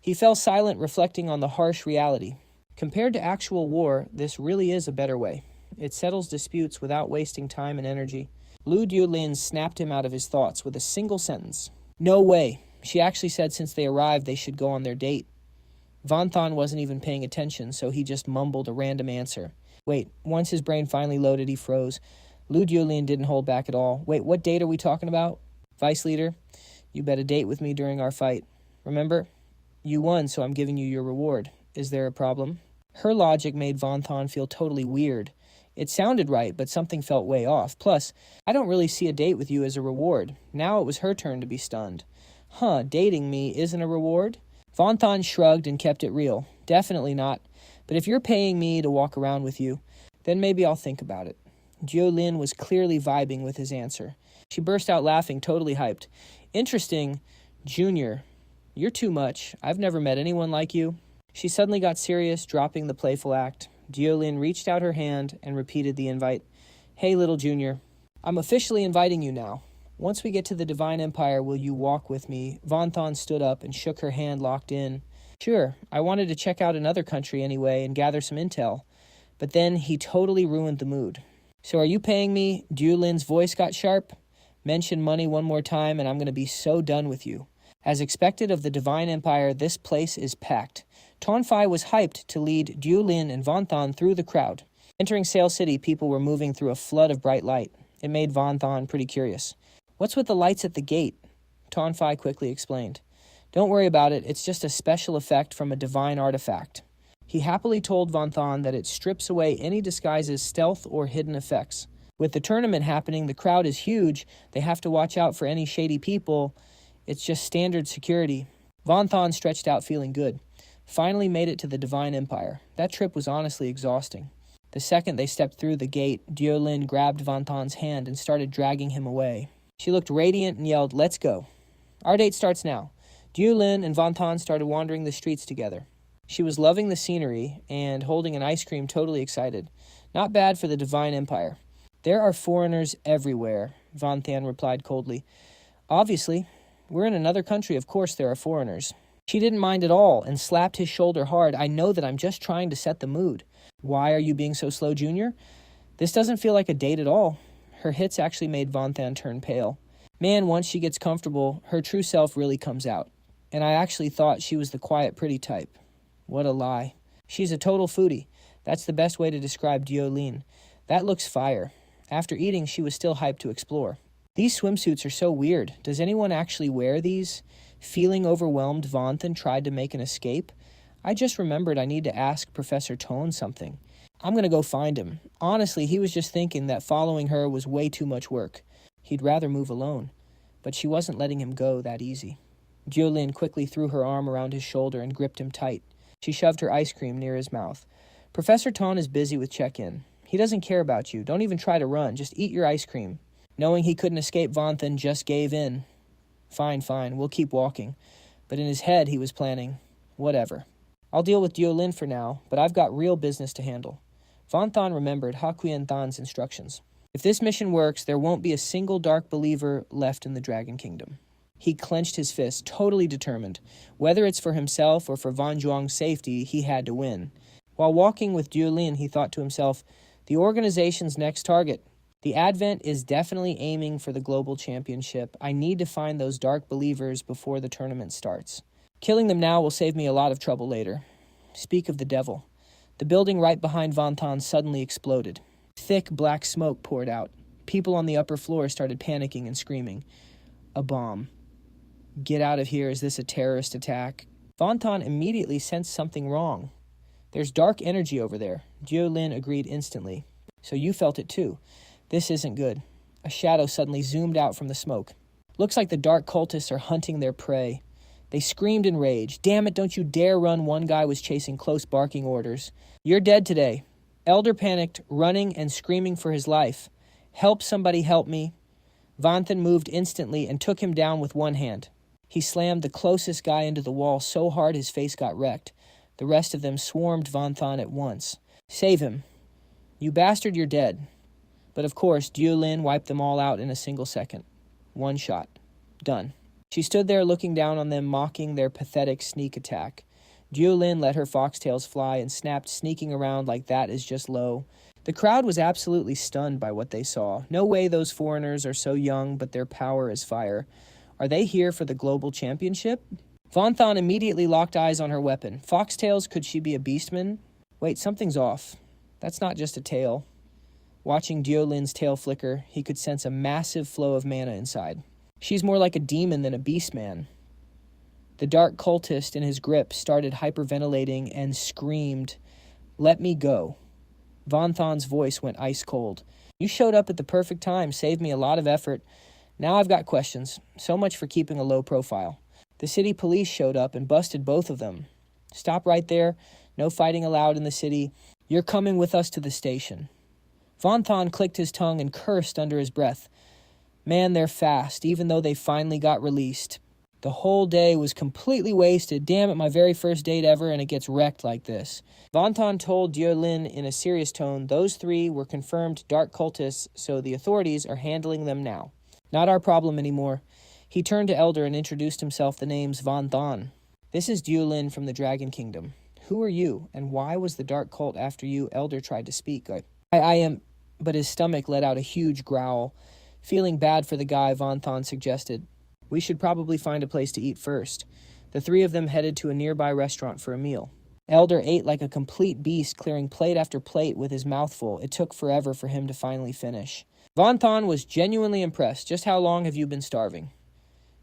He fell silent, reflecting on the harsh reality. Compared to actual war, this really is a better way. It settles disputes without wasting time and energy. Lu Diolin snapped him out of his thoughts with a single sentence. No way. She actually said since they arrived they should go on their date. Van Than wasn't even paying attention, so he just mumbled a random answer. Wait, once his brain finally loaded, he froze. Lu Diolin didn't hold back at all. Wait, what date are we talking about? Vice Leader, you bet a date with me during our fight. Remember? You won, so I'm giving you your reward. Is there a problem? Her logic made Van Than feel totally weird. It sounded right, but something felt way off. Plus, I don't really see a date with you as a reward. Now it was her turn to be stunned. Dating me isn't a reward? Van Than shrugged and kept it real. Definitely not. But if you're paying me to walk around with you, then maybe I'll think about it. Diolin was clearly vibing with his answer. She burst out laughing, totally hyped. Interesting. Junior, you're too much. I've never met anyone like you. She suddenly got serious, dropping the playful act. Diolin reached out her hand and repeated the invite. Hey, little Junior. I'm officially inviting you now. Once we get to the Divine Empire, will you walk with me? Van Than stood up and shook her hand locked in. Sure, I wanted to check out another country anyway and gather some intel. But then he totally ruined the mood. So are you paying me? Diolin's voice got sharp. Mention money one more time and I'm going to be so done with you. As expected of the Divine Empire, this place is packed. Tonfai was hyped to lead Diolin and Van Than through the crowd. Entering Sail City, people were moving through a flood of bright light. It made Van Than pretty curious. What's with the lights at the gate? Tonfai quickly explained. Don't worry about it, it's just a special effect from a divine artifact. He happily told Van Than that it strips away any disguises, stealth, or hidden effects. With the tournament happening, the crowd is huge. They have to watch out for any shady people. It's just standard security. Van Than stretched out feeling good. Finally made it to the Divine Empire. That trip was honestly exhausting. The second they stepped through the gate, Diolin grabbed Van Than's hand and started dragging him away. She looked radiant and yelled, "Let's go." Our date starts now. Diolin and Van Than started wandering the streets together. She was loving the scenery and holding an ice cream, totally excited. Not bad for the Divine Empire. There are foreigners everywhere, Van Than replied coldly. Obviously, we're in another country, of course there are foreigners. She didn't mind at all and slapped his shoulder hard. I know that I'm just trying to set the mood. Why are you being so slow, Junior? This doesn't feel like a date at all. Her hits actually made Van Than turn pale. Man, once she gets comfortable, her true self really comes out. And I actually thought she was the quiet, pretty type. What a lie. She's a total foodie. That's the best way to describe Diolin. That looks fire. After eating, she was still hyped to explore. These swimsuits are so weird. Does anyone actually wear these? Feeling overwhelmed, Van Than tried to make an escape. I just remembered I need to ask Professor Tone something. I'm going to go find him. Honestly, he was just thinking that following her was way too much work. He'd rather move alone. But she wasn't letting him go that easy. Jiolin quickly threw her arm around his shoulder and gripped him tight. She shoved her ice cream near his mouth. Professor Ton is busy with check-in. He doesn't care about you. Don't even try to run. Just eat your ice cream. Knowing he couldn't escape Vanthan just gave in. Fine, we'll keep walking. But in his head he was planning, whatever. I'll deal with Jiolin for now, but I've got real business to handle. Vanthan remembered Hakuyen Than's instructions. If this mission works, there won't be a single dark believer left in the Dragon Kingdom. He clenched his fist, totally determined. Whether it's for himself or for Van Zhuang's safety, he had to win. While walking with Jiolin, he thought to himself, the organization's next target. The Advent is definitely aiming for the global championship. I need to find those dark believers before the tournament starts. Killing them now will save me a lot of trouble later. Speak of the devil. The building right behind Vanthan suddenly exploded. Thick black smoke poured out. People on the upper floor started panicking and screaming. A bomb. Get out of here, is this a terrorist attack? Vanthan immediately sensed something wrong. There's dark energy over there. Jiolin agreed instantly. So you felt it too. This isn't good. A shadow suddenly zoomed out from the smoke. Looks like the dark cultists are hunting their prey. They screamed in rage. Damn it, don't you dare run. One guy was chasing close, barking orders. You're dead today. Elder panicked, running and screaming for his life. Help, somebody help me. Vanthan moved instantly and took him down with one hand. He slammed the closest guy into the wall so hard his face got wrecked. The rest of them swarmed Vanthan at once. Save him. You bastard, you're dead. But of course, Jiolin wiped them all out in a single second. One shot. Done. She stood there looking down on them, mocking their pathetic sneak attack. Jiolin let her foxtails fly and snapped, sneaking around like that is just low. The crowd was absolutely stunned by what they saw. No way those foreigners are so young, but their power is fire. Are they here for the global championship? Vanthan immediately locked eyes on her weapon. Foxtails, could she be a beastman? Wait, something's off. That's not just a tail. Watching Jiolin's tail flicker, he could sense a massive flow of mana inside. She's more like a demon than a beastman. The dark cultist in his grip started hyperventilating and screamed, "Let me go." Vanthan's voice went ice cold. You showed up at the perfect time, saved me a lot of effort. Now I've got questions. So much for keeping a low profile. The city police showed up and busted both of them. Stop right there. No fighting allowed in the city. You're coming with us to the station. Vanthan clicked his tongue and cursed under his breath. Man, they're fast, even though they finally got released. The whole day was completely wasted. Damn it, my very first date ever, and it gets wrecked like this. Vanthan told Jiolin in a serious tone, those three were confirmed dark cultists, so the authorities are handling them now. Not our problem anymore. He turned to Elder and introduced himself, the name's Vanthan. This is Jiolin from the Dragon Kingdom. Who are you, and why was the dark cult after you? Elder tried to speak. I am... But his stomach let out a huge growl. Feeling bad for the guy, Vanthan suggested, we should probably find a place to eat first. The three of them headed to a nearby restaurant for a meal. Elder ate like a complete beast, clearing plate after plate with his mouth full. It took forever for him to finally finish. Vanthan was genuinely impressed. Just how long have you been starving?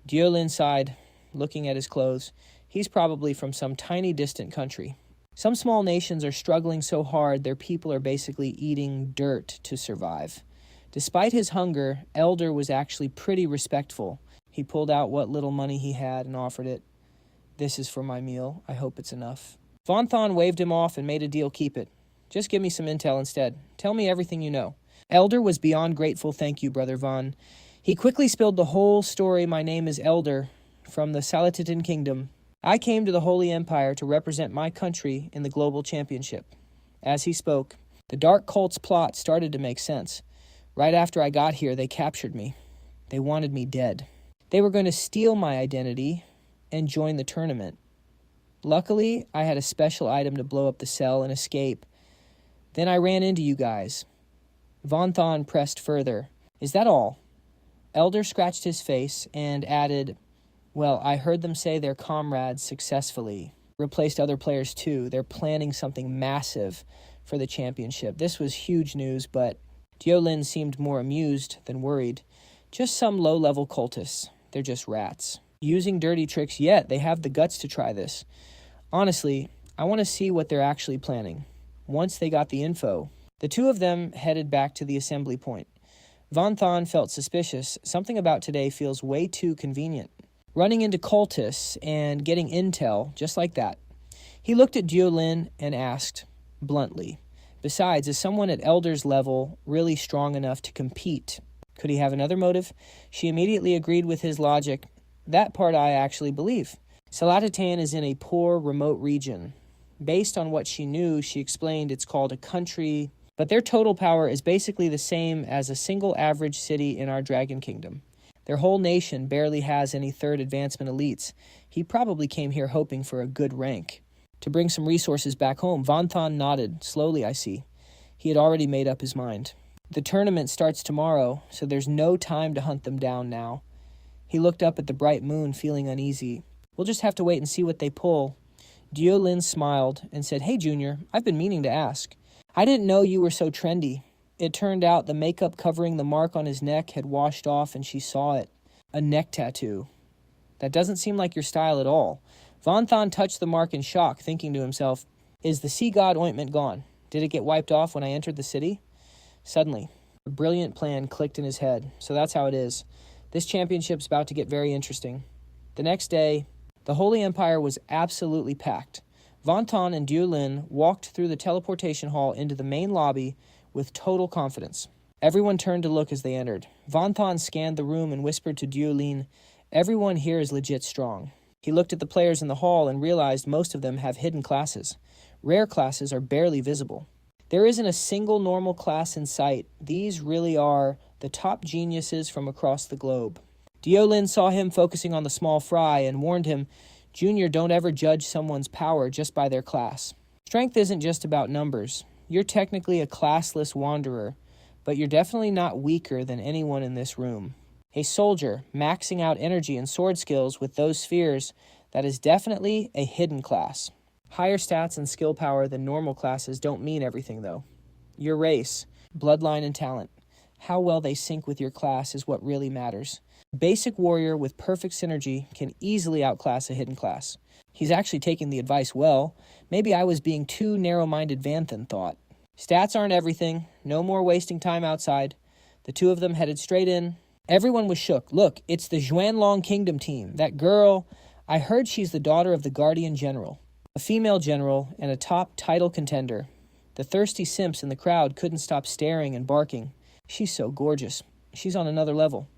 Jiolin sighed, looking at his clothes. He's probably from some tiny distant country. Some small nations are struggling so hard their people are basically eating dirt to survive. Despite his hunger, Elder was actually pretty respectful. He pulled out what little money he had and offered it. This is for my meal. I hope it's enough. Vanthan waved him off and made a deal. Keep it. Just give me some intel instead. Tell me everything you know. Elder was beyond grateful. Thank you, Brother Van. He quickly spilled the whole story. My name is Elder, from the Salatitan Kingdom. I came to the Holy Empire to represent my country in the global championship. As he spoke, the Dark Cult's plot started to make sense. Right after I got here, they captured me. They wanted me dead. They were going to steal my identity and join the tournament. Luckily, I had a special item to blow up the cell and escape. Then I ran into you guys. Vanthan pressed further. Is that all? Elder scratched his face and added, well, I heard them say their comrades successfully replaced other players too. They're planning something massive for the championship. This was huge news, but Jiolin seemed more amused than worried. Just some low-level cultists. They're just rats. Using dirty tricks, yet they have the guts to try this. Honestly, I want to see what they're actually planning. Once they got the info, the two of them headed back to the assembly point. Vanthan felt suspicious. Something about today feels way too convenient. running into cultists and getting intel just like that. He looked at Duolin and asked, bluntly, besides, is someone at Elder's level really strong enough to compete? Could he have another motive? She immediately agreed with his logic. That part I actually believe. Salatatan is in a poor, remote region. Based on what she knew, she explained it's called a country, but their total power is basically the same as a single average city in our Dragon Kingdom. Their whole nation barely has any third advancement elites. He probably came here hoping for a good rank. To bring some resources back home, Vanthan nodded. Slowly, I see. He had already made up his mind. The tournament starts tomorrow, so there's no time to hunt them down now. He looked up at the bright moon, feeling uneasy. We'll just have to wait and see what they pull. Duolin smiled and said, Hey, Junior, I've been meaning to ask. I didn't know you were so trendy. It turned out the makeup covering the mark on his neck had washed off and she saw it. A neck tattoo. That doesn't seem like your style at all. Vanthan touched the mark in shock, thinking to himself, Is the sea god ointment gone? Did it get wiped off when I entered the city? Suddenly, a brilliant plan clicked in his head. So that's how it is. This championship's about to get very interesting. The next day, the Holy Empire was absolutely packed. Vanthan and Duolin walked through the teleportation hall into the main lobby with total confidence. Everyone turned to look as they entered. Vanthan scanned the room and whispered to Duolin, Everyone here is legit strong. He looked at the players in the hall and realized most of them have hidden classes. Rare classes are barely visible. There isn't a single normal class in sight. These really are the top geniuses from across the globe. Duolin saw him focusing on the small fry and warned him, Junior, don't ever judge someone's power just by their class. Strength isn't just about numbers. You're technically a classless wanderer, but you're definitely not weaker than anyone in this room. A soldier maxing out energy and sword skills with those spheres, that is definitely a hidden class. Higher stats and skill power than normal classes don't mean everything, though. Your race, bloodline, and talent, how well they sync with your class is what really matters. A basic warrior with perfect synergy can easily outclass a hidden class. He's actually taking the advice well. Maybe I was being too narrow-minded, Vanthan thought. Stats aren't everything. No more wasting time outside. The two of them headed straight in. Everyone was shook. Look, it's the Xuanlong Kingdom team. That girl, I heard she's the daughter of the Guardian General. A female general and a top title contender. The thirsty simps in the crowd couldn't stop staring and barking. She's so gorgeous. She's on another level.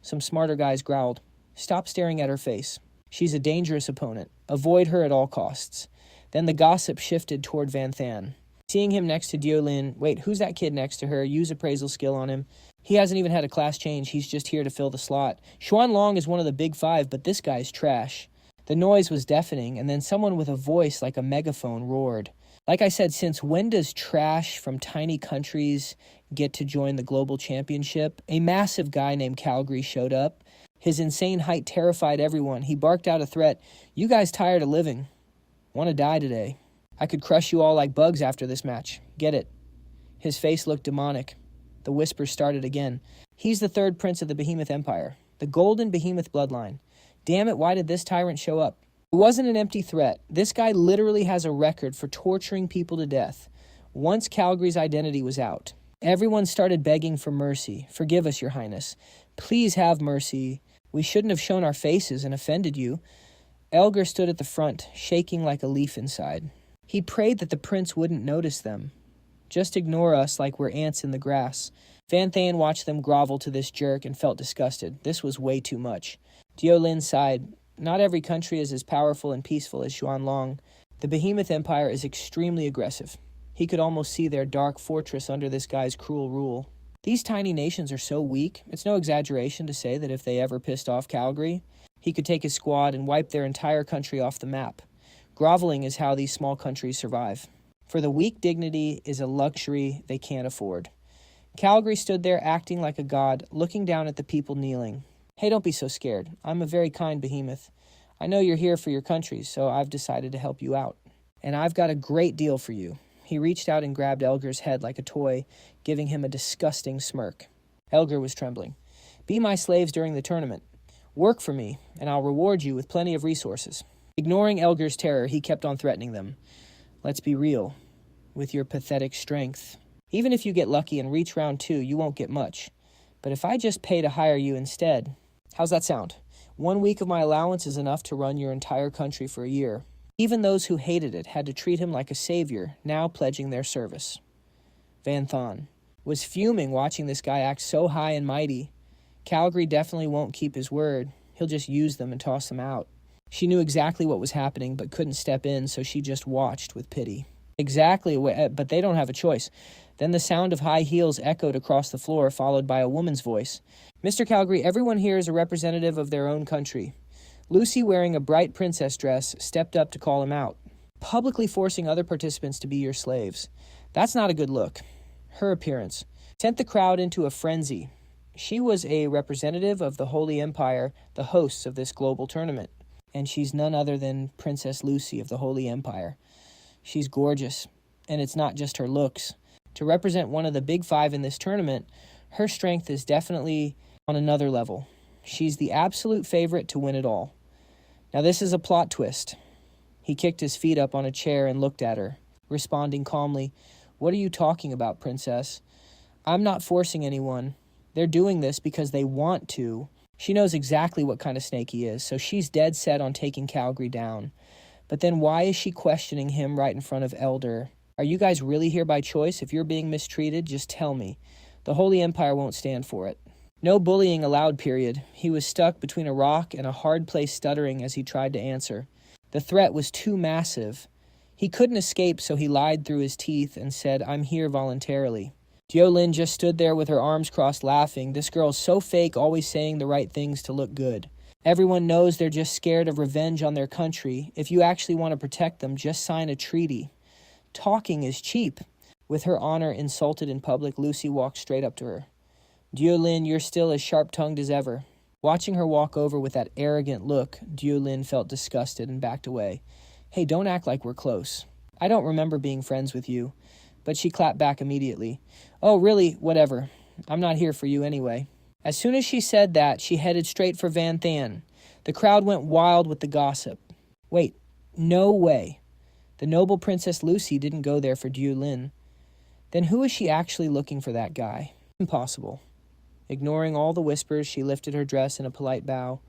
Some smarter guys growled. Stop staring at her face. She's a dangerous opponent. Avoid her at all costs. Then the gossip shifted toward Vanthan. Seeing him next to Duolin, wait, who's that kid next to her? Use appraisal skill on him. He hasn't even had a class change. He's just here to fill the slot. Xuanlong is one of the big five, but this guy's trash. The noise was deafening, and then someone with a voice like a megaphone roared. Like I said, since when does trash from tiny countries get to join the global championship? A massive guy named Calgary showed up. His insane height terrified everyone. He barked out a threat. You guys tired of living? Want to die today? I could crush you all like bugs after this match. Get it? His face looked demonic. The whispers started again. He's the third prince of the Behemoth Empire. The golden Behemoth bloodline. Damn it, why did this tyrant show up? It wasn't an empty threat. This guy literally has a record for torturing people to death. Once Calgary's identity was out, everyone started begging for mercy. Forgive us, Your Highness. Please have mercy. We shouldn't have shown our faces and offended you. Elgar stood at the front, shaking like a leaf inside. He prayed that the prince wouldn't notice them. Just ignore us like we're ants in the grass. Vanthan watched them grovel to this jerk and felt disgusted. This was way too much. Duolin sighed. Not every country is as powerful and peaceful as Xuanlong. The Behemoth Empire is extremely aggressive. He could almost see their dark fortress under this guy's cruel rule. These tiny nations are so weak, it's no exaggeration to say that if they ever pissed off Calgary, he could take his squad and wipe their entire country off the map. Groveling is how these small countries survive. For the weak, dignity is a luxury they can't afford. Calgary stood there acting like a god, looking down at the people kneeling. Hey, don't be so scared. I'm a very kind behemoth. I know you're here for your country, so I've decided to help you out. And I've got a great deal for you. He reached out and grabbed Elgar's head like a toy, giving him a disgusting smirk. Elgar was trembling. Be my slaves during the tournament. Work for me, and I'll reward you with plenty of resources. Ignoring Elgar's terror, he kept on threatening them. Let's be real. With your pathetic strength. Even if you get lucky and reach round 2, you won't get much. But if I just pay to hire you instead... How's that sound? 1 week of my allowance is enough to run your entire country for a year. Even those who hated it had to treat him like a savior, now pledging their service. Van Thon was fuming watching this guy act so high and mighty. Calgary definitely won't keep his word. He'll just use them and toss them out. She knew exactly what was happening, but couldn't step in, so she just watched with pity. Exactly, but they don't have a choice. Then the sound of high heels echoed across the floor, followed by a woman's voice. Mr. Calgary, everyone here is a representative of their own country. Lucy, wearing a bright princess dress, stepped up to call him out. Publicly forcing other participants to be your slaves. That's not a good look. Her appearance sent the crowd into a frenzy. She was a representative of the Holy Empire, the hosts of this global tournament. And she's none other than Princess Lucy of the Holy Empire. She's gorgeous, and it's not just her looks. To represent one of the big five in this tournament, her strength is definitely on another level. She's the absolute favorite to win it all. Now this is a plot twist. He kicked his feet up on a chair and looked at her, responding calmly, "What are you talking about, Princess? I'm not forcing anyone. They're doing this because they want to." She knows exactly what kind of snake he is, so she's dead set on taking Calgary down. But then why is she questioning him right in front of Elder? Are you guys really here by choice? If you're being mistreated, just tell me. The Holy Empire won't stand for it. No bullying allowed, period. He was stuck between a rock and a hard place, stuttering as he tried to answer. The threat was too massive. He couldn't escape, so he lied through his teeth and said, "I'm here voluntarily." Jiolin just stood there with her arms crossed, laughing. This girl's so fake, always saying the right things to look good. Everyone knows they're just scared of revenge on their country. If you actually want to protect them, just sign a treaty. Talking is cheap. With her honor insulted in public, Lucy walked straight up to her. "Jiolin, you're still as sharp-tongued as ever." Watching her walk over with that arrogant look, Jiolin felt disgusted and backed away. "Hey, don't act like we're close. I don't remember being friends with you." But she clapped back immediately. "Oh, really? Whatever. I'm not here for you anyway." As soon as she said that, she headed straight for Van Than. The crowd went wild with the gossip. Wait, no way. The noble Princess Lucy didn't go there for Jiolin. Then who is she actually looking for that guy? Impossible. Ignoring all the whispers, she lifted her dress in a polite bow.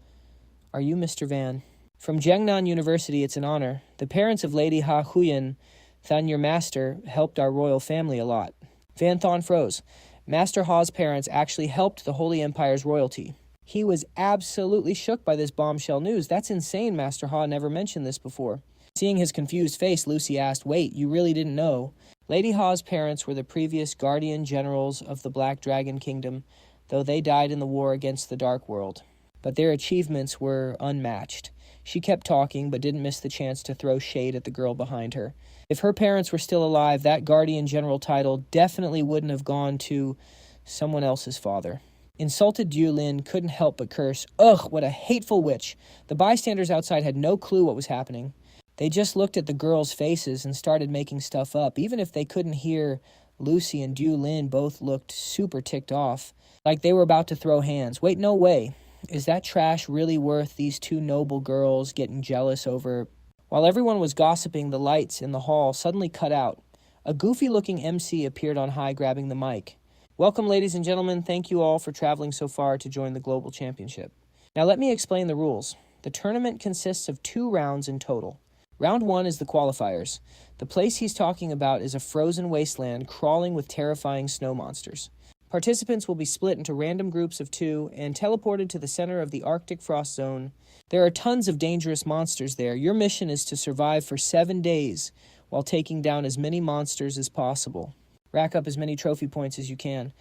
"Are you Mr. Van?" "From Jiangnan University, it's an honor. The parents of Lady Ha Huyan, Thun, your master, helped our royal family a lot." Van Thon froze. Master Ha's parents actually helped the Holy Empire's royalty. He was absolutely shook by this bombshell news. That's insane, Master Ha never mentioned this before. Seeing his confused face, Lucy asked, "Wait, you really didn't know?" Lady Ha's parents were the previous guardian generals of the Black Dragon Kingdom, though they died in the war against the Dark World. But their achievements were unmatched. She kept talking, but didn't miss the chance to throw shade at the girl behind her. If her parents were still alive, that guardian general title definitely wouldn't have gone to someone else's father. Insulted Jiolin couldn't help but curse, "Ugh, what a hateful witch." The bystanders outside had no clue what was happening. They just looked at the girls' faces and started making stuff up. Even if they couldn't hear, Lucy and Jiolin both looked super ticked off, like they were about to throw hands. Wait, no way. Is that trash really worth these two noble girls getting jealous over? While everyone was gossiping, the lights in the hall suddenly cut out. A goofy-looking MC appeared on high, grabbing the mic. "Welcome, ladies and gentlemen. Thank you all for traveling so far to join the Global Championship. Now let me explain the rules. The tournament consists of 2 rounds in total. Round 1 is the qualifiers. The place he's talking about is a frozen wasteland crawling with terrifying snow monsters. Participants will be split into random groups of 2 and teleported to the center of the Arctic frost zone. There are tons of dangerous monsters there. Your mission is to survive for 7 days while taking down as many monsters as possible. Rack up as many trophy points as you can."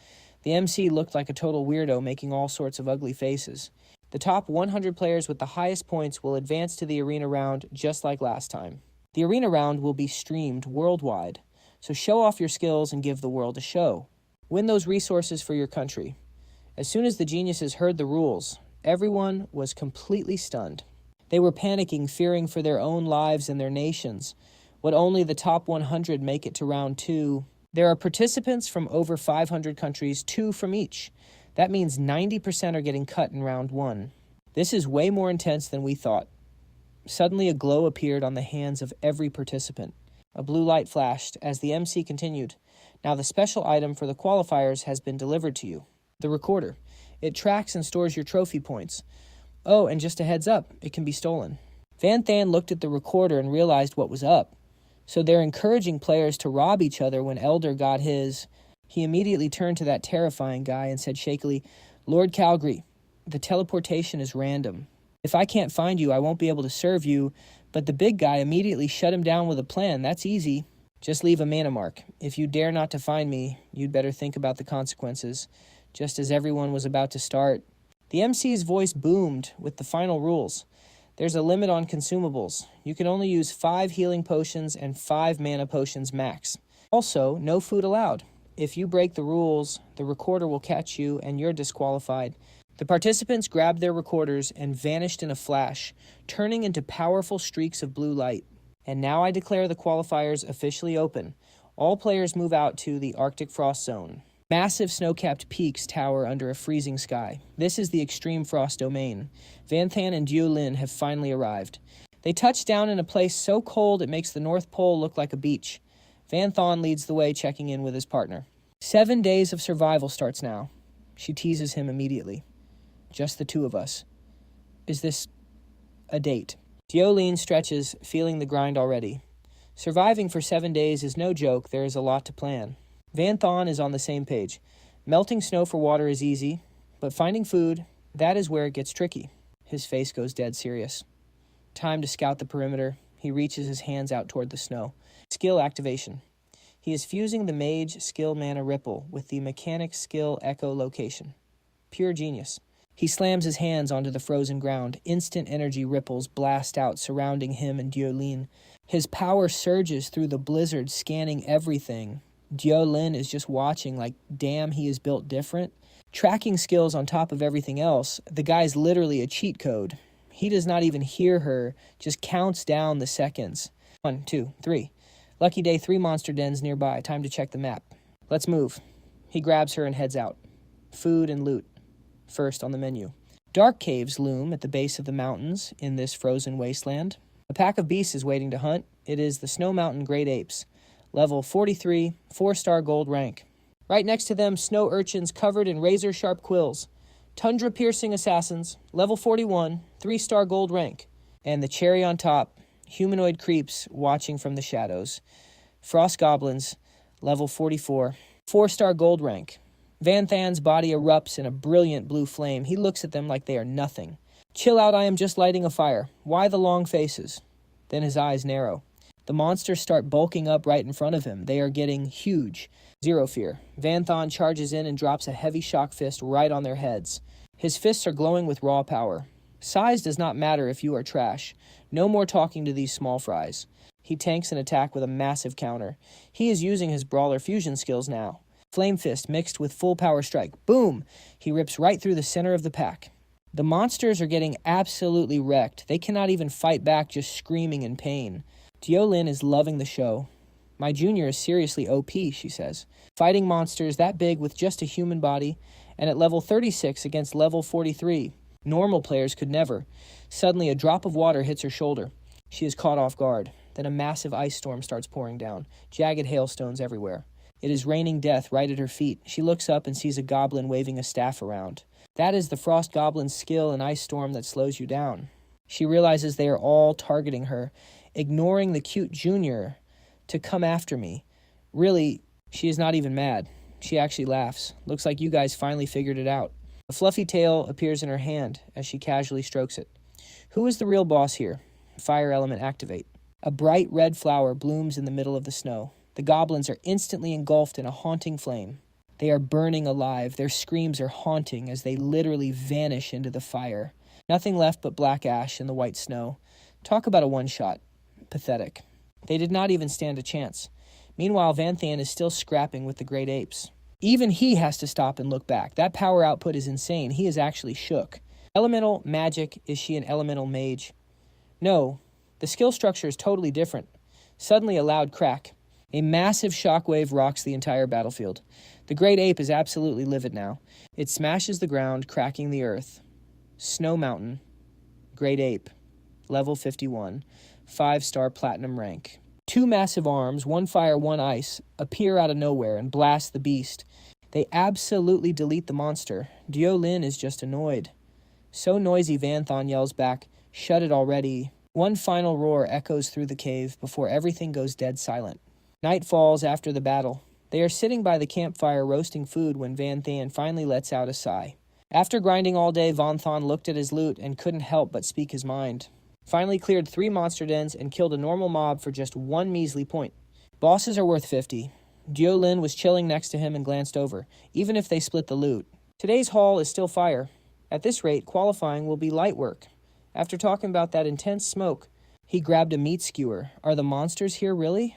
The MC looked like a total weirdo, making all sorts of ugly faces. The top 100 players with the highest points will advance to the arena round just like last time. The arena round will be streamed worldwide, so show off your skills and give the world a show. Win those resources for your country. As soon as the geniuses heard the rules, everyone was completely stunned. They were panicking, fearing for their own lives and their nations. Would only the top 100 make it to round 2? There are participants from over 500 countries, 2 from each. That means 90% are getting cut in round 1. This is way more intense than we thought. Suddenly a glow appeared on the hands of every participant. A blue light flashed as the MC continued. "Now the special item for the qualifiers has been delivered to you. The recorder. It tracks and stores your trophy points. Oh, and just a heads up, it can be stolen. Van Than looked at the recorder and realized what was up. So they're encouraging players to rob each other when Elder got his. He immediately turned to that terrifying guy and said shakily, "Lord Calgary, the teleportation is random. If I can't find you, I won't be able to serve you." But the big guy immediately shut him down with a plan. "That's easy. Just leave a mana mark. If you dare not to find me, you'd better think about the consequences." Just as everyone was about to start, the MC's voice boomed with the final rules. There's a limit on consumables. You can only use 5 healing potions and 5 mana potions max. Also, no food allowed. If you break the rules, the recorder will catch you and you're disqualified. The participants grabbed their recorders and vanished in a flash, turning into powerful streaks of blue light. And now I declare the qualifiers officially open. All players move out to the Arctic Frost Zone. Massive snow-capped peaks tower under a freezing sky. This is the extreme frost domain. Van Than and Dieu Lin have finally arrived. They touch down in a place so cold it makes the North Pole look like a beach. Van Than leads the way, checking in with his partner. 7 days of survival starts now. She teases him immediately. Just the two of us. Is this a date? Dieu Lin stretches, feeling the grind already. Surviving for 7 days is no joke. There is a lot to plan. Van Than is on the same page. Melting snow for water is easy, but finding food, that is where it gets tricky. His face goes dead serious. Time to scout the perimeter. He reaches his hands out toward the snow. Skill activation. He is fusing the Mage skill mana Ripple with the Mechanic skill Echo location. Pure genius. He slams his hands onto the frozen ground. Instant energy ripples blast out, surrounding him and Dieu Lin. His power surges through the blizzard, scanning everything. Dieu Lin is just watching like, damn, he is built different. Tracking skills on top of everything else, the guy's literally a cheat code. He does not even hear her, just counts down the seconds. 1, 2, 3. Lucky day, 3 monster dens nearby. Time to check the map. Let's move. He grabs her and heads out. Food and loot. First on the menu. Dark caves loom at the base of the mountains in this frozen wasteland. A pack of beasts is waiting to hunt. It is the Snow Mountain Great Apes. Level 43, 4-star gold rank. Right next to them, snow urchins covered in razor-sharp quills. Tundra-piercing assassins, level 41, 3-star gold rank. And the cherry on top, humanoid creeps watching from the shadows. Frost goblins, level 44, 4-star gold rank. Van Than's body erupts in a brilliant blue flame. He looks at them like they are nothing. Chill out, I am just lighting a fire. Why the long faces? Then his eyes narrow. The monsters start bulking up right in front of him. They are getting huge. Zero fear. Van Than charges in and drops a heavy shock fist right on their heads. His fists are glowing with raw power. Size does not matter if you are trash. No more talking to these small fries. He tanks an attack with a massive counter. He is using his brawler fusion skills now. Flame fist mixed with full power strike. Boom! He rips right through the center of the pack. The monsters are getting absolutely wrecked. They cannot even fight back, just screaming in pain. Dieu Lin is loving the show. My junior is seriously OP, she says. Fighting monsters that big with just a human body, and at level 36 against level 43. Normal players could never. Suddenly, a drop of water hits her shoulder. She is caught off guard. Then a massive ice storm starts pouring down. Jagged hailstones everywhere. It is raining death right at her feet. She looks up and sees a goblin waving a staff around. That is the frost goblin's skill in ice storm that slows you down. She realizes they are all targeting her, ignoring the cute junior to come after me. Really, she is not even mad. She actually laughs. Looks like you guys finally figured it out. A fluffy tail appears in her hand as she casually strokes it. Who is the real boss here? Fire element activate. A bright red flower blooms in the middle of the snow. The goblins are instantly engulfed in a haunting flame. They are burning alive. Their screams are haunting as they literally vanish into the fire. Nothing left but black ash in the white snow. Talk about a one-shot. Pathetic. They did not even stand a chance. Meanwhile, Van Than is still scrapping with the great apes. Even he has to stop and look back. That power output is insane. He is actually shook. Elemental, magic, is she an elemental mage? No, the skill structure is totally different. Suddenly a loud crack. A massive shockwave rocks the entire battlefield. The great ape is absolutely livid now. It smashes the ground, cracking the earth. Snow Mountain. Great ape. Level 51. 5-star platinum rank. 2 massive arms, one fire, one ice, appear out of nowhere and blast the beast. They absolutely delete the monster. Dieu Lin is just annoyed. So noisy, Vanthon yells back, "Shut it already." One final roar echoes through the cave before everything goes dead silent. Night falls after the battle. They are sitting by the campfire roasting food when Vanthan finally lets out a sigh. After grinding all day, Vanthon looked at his loot and couldn't help but speak his mind. Finally cleared 3 monster dens and killed a normal mob for just 1 measly point. Bosses are worth 50. Diolin was chilling next to him and glanced over, even if they split the loot. Today's haul is still fire. At this rate, qualifying will be light work. After talking about that intense smoke, he grabbed a meat skewer. Are the monsters here really?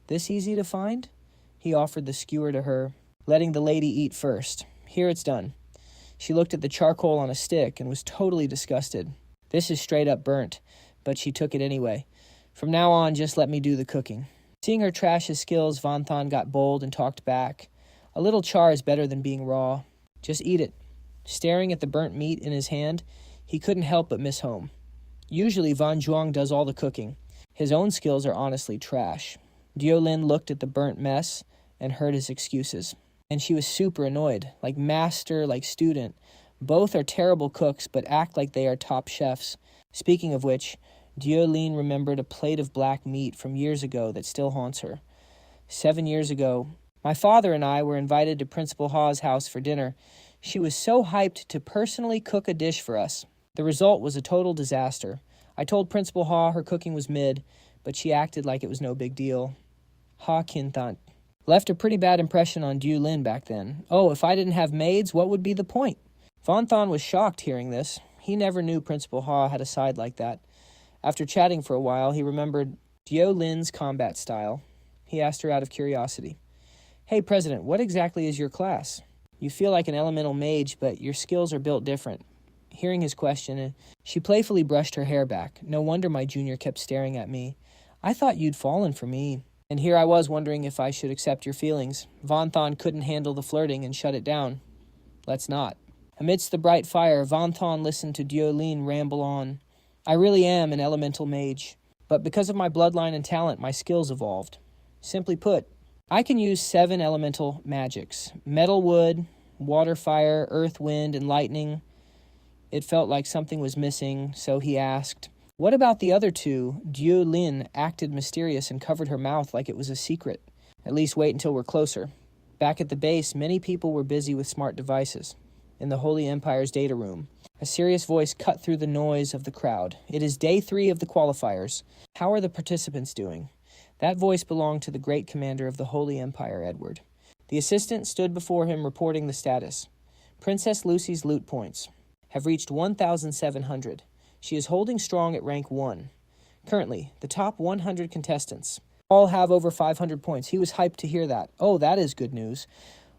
This easy to find? He offered the skewer to her, letting the lady eat first. Here it's done. She looked at the charcoal on a stick and was totally disgusted. This is straight up burnt, but she took it anyway. From now on, just let me do the cooking. Seeing her trash his skills, Vanthon got bold and talked back. A little char is better than being raw. Just eat it. Staring at the burnt meat in his hand, he couldn't help but miss home. Usually Van Zhuang does all the cooking. His own skills are honestly trash. Diolin looked at the burnt mess and heard his excuses. And she was super annoyed, like master, like student. Both are terrible cooks, but act like they are top chefs. Speaking of which, Diolin remembered a plate of black meat from years ago that still haunts her. 7 years ago, my father and I were invited to Principal Ha's house for dinner. She was so hyped to personally cook a dish for us. The result was a total disaster. I told Principal Ha her cooking was mid, but she acted like it was no big deal. Ha Kinthant. Left a pretty bad impression on Diolin back then. Oh, if I didn't have maids, what would be the point? Vanthon was shocked hearing this. He never knew Principal Ha had a side like that. After chatting for a while, he remembered Diolin's combat style. He asked her out of curiosity. Hey, President, what exactly is your class? You feel like an elemental mage, but your skills are built different. Hearing his question, she playfully brushed her hair back. No wonder my junior kept staring at me. I thought you'd fallen for me. And here I was wondering if I should accept your feelings. Vanthon couldn't handle the flirting and shut it down. Let's not. Amidst the bright fire, Vanthon listened to Diolin ramble on. I really am an elemental mage, but because of my bloodline and talent, my skills evolved. Simply put, I can use 7 elemental magics. Metal, wood, water, fire, earth, wind, and lightning. It felt like something was missing, so he asked, what about the other 2? Diolin acted mysterious and covered her mouth like it was a secret. At least wait until we're closer. Back at the base, many people were busy with smart devices. In the Holy Empire's data room, a serious voice cut through the noise of the crowd. It is day 3 of the qualifiers. How are the participants doing? That voice belonged to the great commander of the Holy Empire, Edward. The assistant stood before him reporting the status. Princess Lucy's loot points have reached 1,700. She is holding strong at rank 1. Currently, the top 100 contestants all have over 500 points. He was hyped to hear that. Oh, that is good news.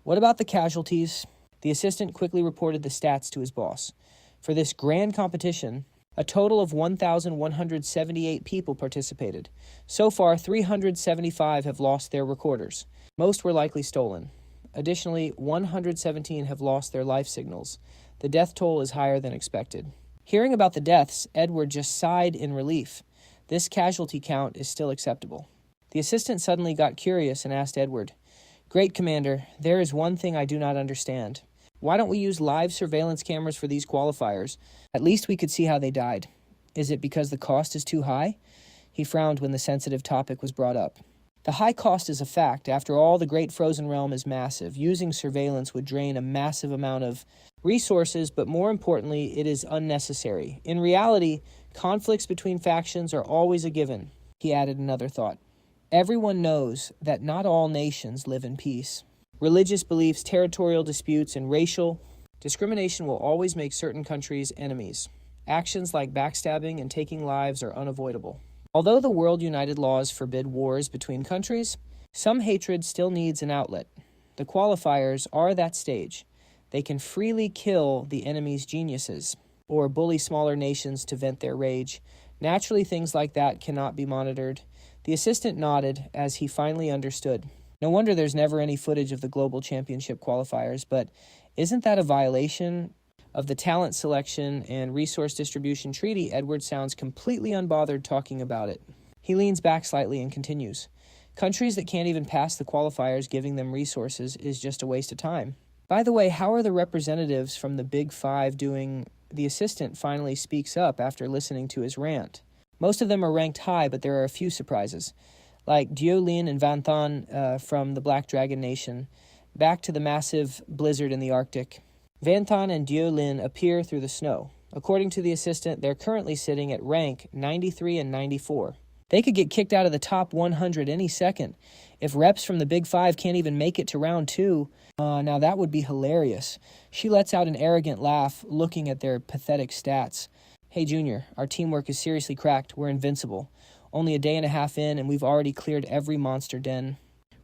What about the casualties? The assistant quickly reported the stats to his boss. For this grand competition, a total of 1,178 people participated. So far, 375 have lost their recorders. Most were likely stolen. Additionally, 117 have lost their life signals. The death toll is higher than expected. Hearing about the deaths, Edward just sighed in relief. This casualty count is still acceptable. The assistant suddenly got curious and asked Edward, Great Commander, there is one thing I do not understand. Why don't we use live surveillance cameras for these qualifiers? At least we could see how they died. Is it because the cost is too high? He frowned when the sensitive topic was brought up. The high cost is a fact. After all, the Great Frozen Realm is massive. Using surveillance would drain a massive amount of resources, but more importantly, it is unnecessary. In reality, conflicts between factions are always a given. He added another thought. Everyone knows that not all nations live in peace. Religious beliefs, territorial disputes, and racial discrimination will always make certain countries enemies. Actions like backstabbing and taking lives are unavoidable. Although the World United laws forbid wars between countries, some hatred still needs an outlet. The qualifiers are that stage. They can freely kill the enemy's geniuses, or bully smaller nations to vent their rage. Naturally, things like that cannot be monitored. The assistant nodded as he finally understood. No wonder there's never any footage of the Global Championship qualifiers, but isn't that a violation of the talent selection and resource distribution treaty? Edward sounds completely unbothered talking about it. He leans back slightly and continues. Countries that can't even pass the qualifiers, giving them resources is just a waste of time. By the way, how are the representatives from the Big Five doing the assistant finally speaks up after listening to his rant. Most of them are ranked high, but there are a few surprises, like Diolin and Vanthan from the Black Dragon Nation, back to the massive blizzard in the Arctic. Vanthan and Diolin appear through the snow. According to the assistant, they're currently sitting at rank 93 and 94. They could get kicked out of the top 100 any second. If reps from the Big Five can't even make it to round 2, now that would be hilarious. She lets out an arrogant laugh, looking at their pathetic stats. Hey, Junior, our teamwork is seriously cracked. We're invincible. Only a day and a half in, and we've already cleared every monster den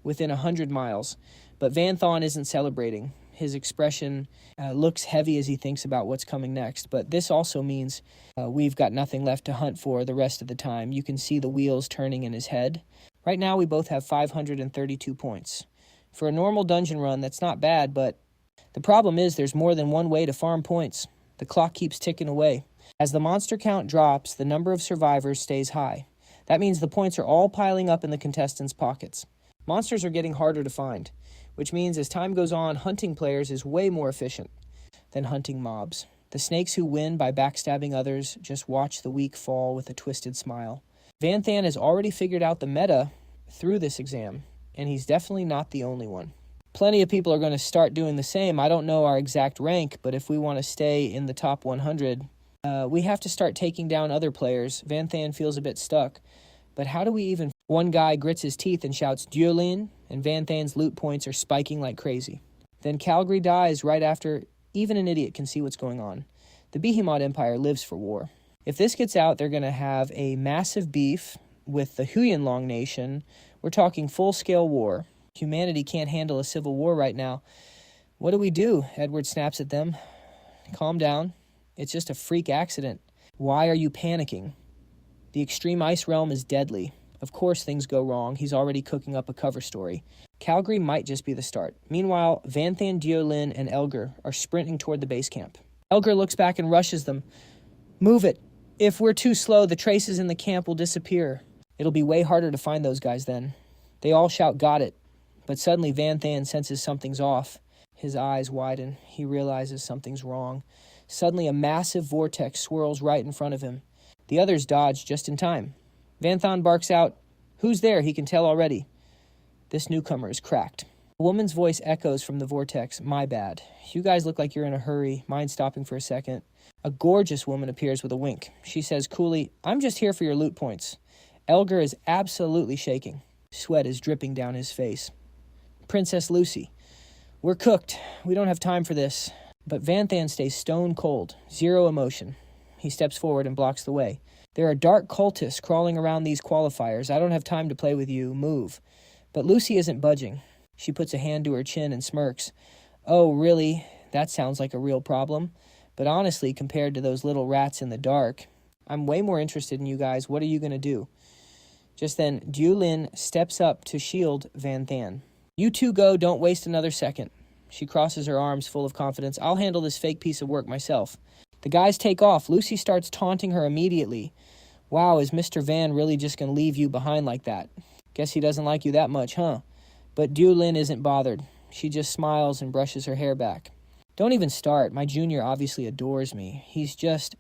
within 100 miles. But Vanthan isn't celebrating. His expression looks heavy as he thinks about what's coming next. But this also means we've got nothing left to hunt for the rest of the time. You can see the wheels turning in his head. Right now, we both have 532 points. For a normal dungeon run, that's not bad, but the problem is there's more than one way to farm points. The clock keeps ticking away. As the monster count drops, the number of survivors stays high. That means the points are all piling up in the contestants' pockets. Monsters are getting harder to find, which means as time goes on, hunting players is way more efficient than hunting mobs. The snakes who win by backstabbing others just watch the weak fall with a twisted smile. Vanthan has already figured out the meta through this exam, and he's definitely not the only one. Plenty of people are going to start doing the same. I don't know our exact rank, but if we want to stay in the top 100, we have to start taking down other players. Vanthan feels a bit stuck, but how do we even... One guy grits his teeth and shouts, Diolin, and Vanthan's loot points are spiking like crazy. Then Calgary dies right after even an idiot can see what's going on. The Behemoth Empire lives for war. If this gets out, they're going to have a massive beef with the Huyanlong Nation. We're talking full-scale war. Humanity can't handle a civil war right now. What do we do? Edward snaps at them. Calm down. It's just a freak accident. Why are you panicking? The extreme ice realm is deadly. Of course things go wrong. He's already cooking up a cover story. Calgary might just be the start. Meanwhile, Vanthan, Diolin, and Elgar are sprinting toward the base camp. Elgar looks back and rushes them. Move it. If we're too slow, the traces in the camp will disappear. It'll be way harder to find those guys then. They all shout, got it. But suddenly Vanthan senses something's off. His eyes widen. He realizes something's wrong. Suddenly a massive vortex swirls right in front of him. The others dodge just in time. Vanthan barks out, who's there? He can tell already. This newcomer is cracked. A woman's voice echoes from the vortex. My bad. You guys look like you're in a hurry. Mind stopping for a second? A gorgeous woman appears with a wink. She says coolly, I'm just here for your loot points. Elgar is absolutely shaking. Sweat is dripping down his face. Princess Lucy. We're cooked. We don't have time for this. But Vanthan stays stone cold. Zero emotion. He steps forward and blocks the way. There are dark cultists crawling around these qualifiers. I don't have time to play with you. Move. But Lucy isn't budging. She puts a hand to her chin and smirks. Oh, really? That sounds like a real problem. But honestly, compared to those little rats in the dark, I'm way more interested in you guys. What are you going to do? Just then, Diolin steps up to shield Vanthan. You two go. Don't waste another second. She crosses her arms full of confidence. I'll handle this fake piece of work myself. The guys take off. Lucy starts taunting her immediately. Wow, is Mr. Van really just going to leave you behind like that? Guess he doesn't like you that much, huh? But Diolin isn't bothered. She just smiles and brushes her hair back. Don't even start. My junior obviously adores me. He's just...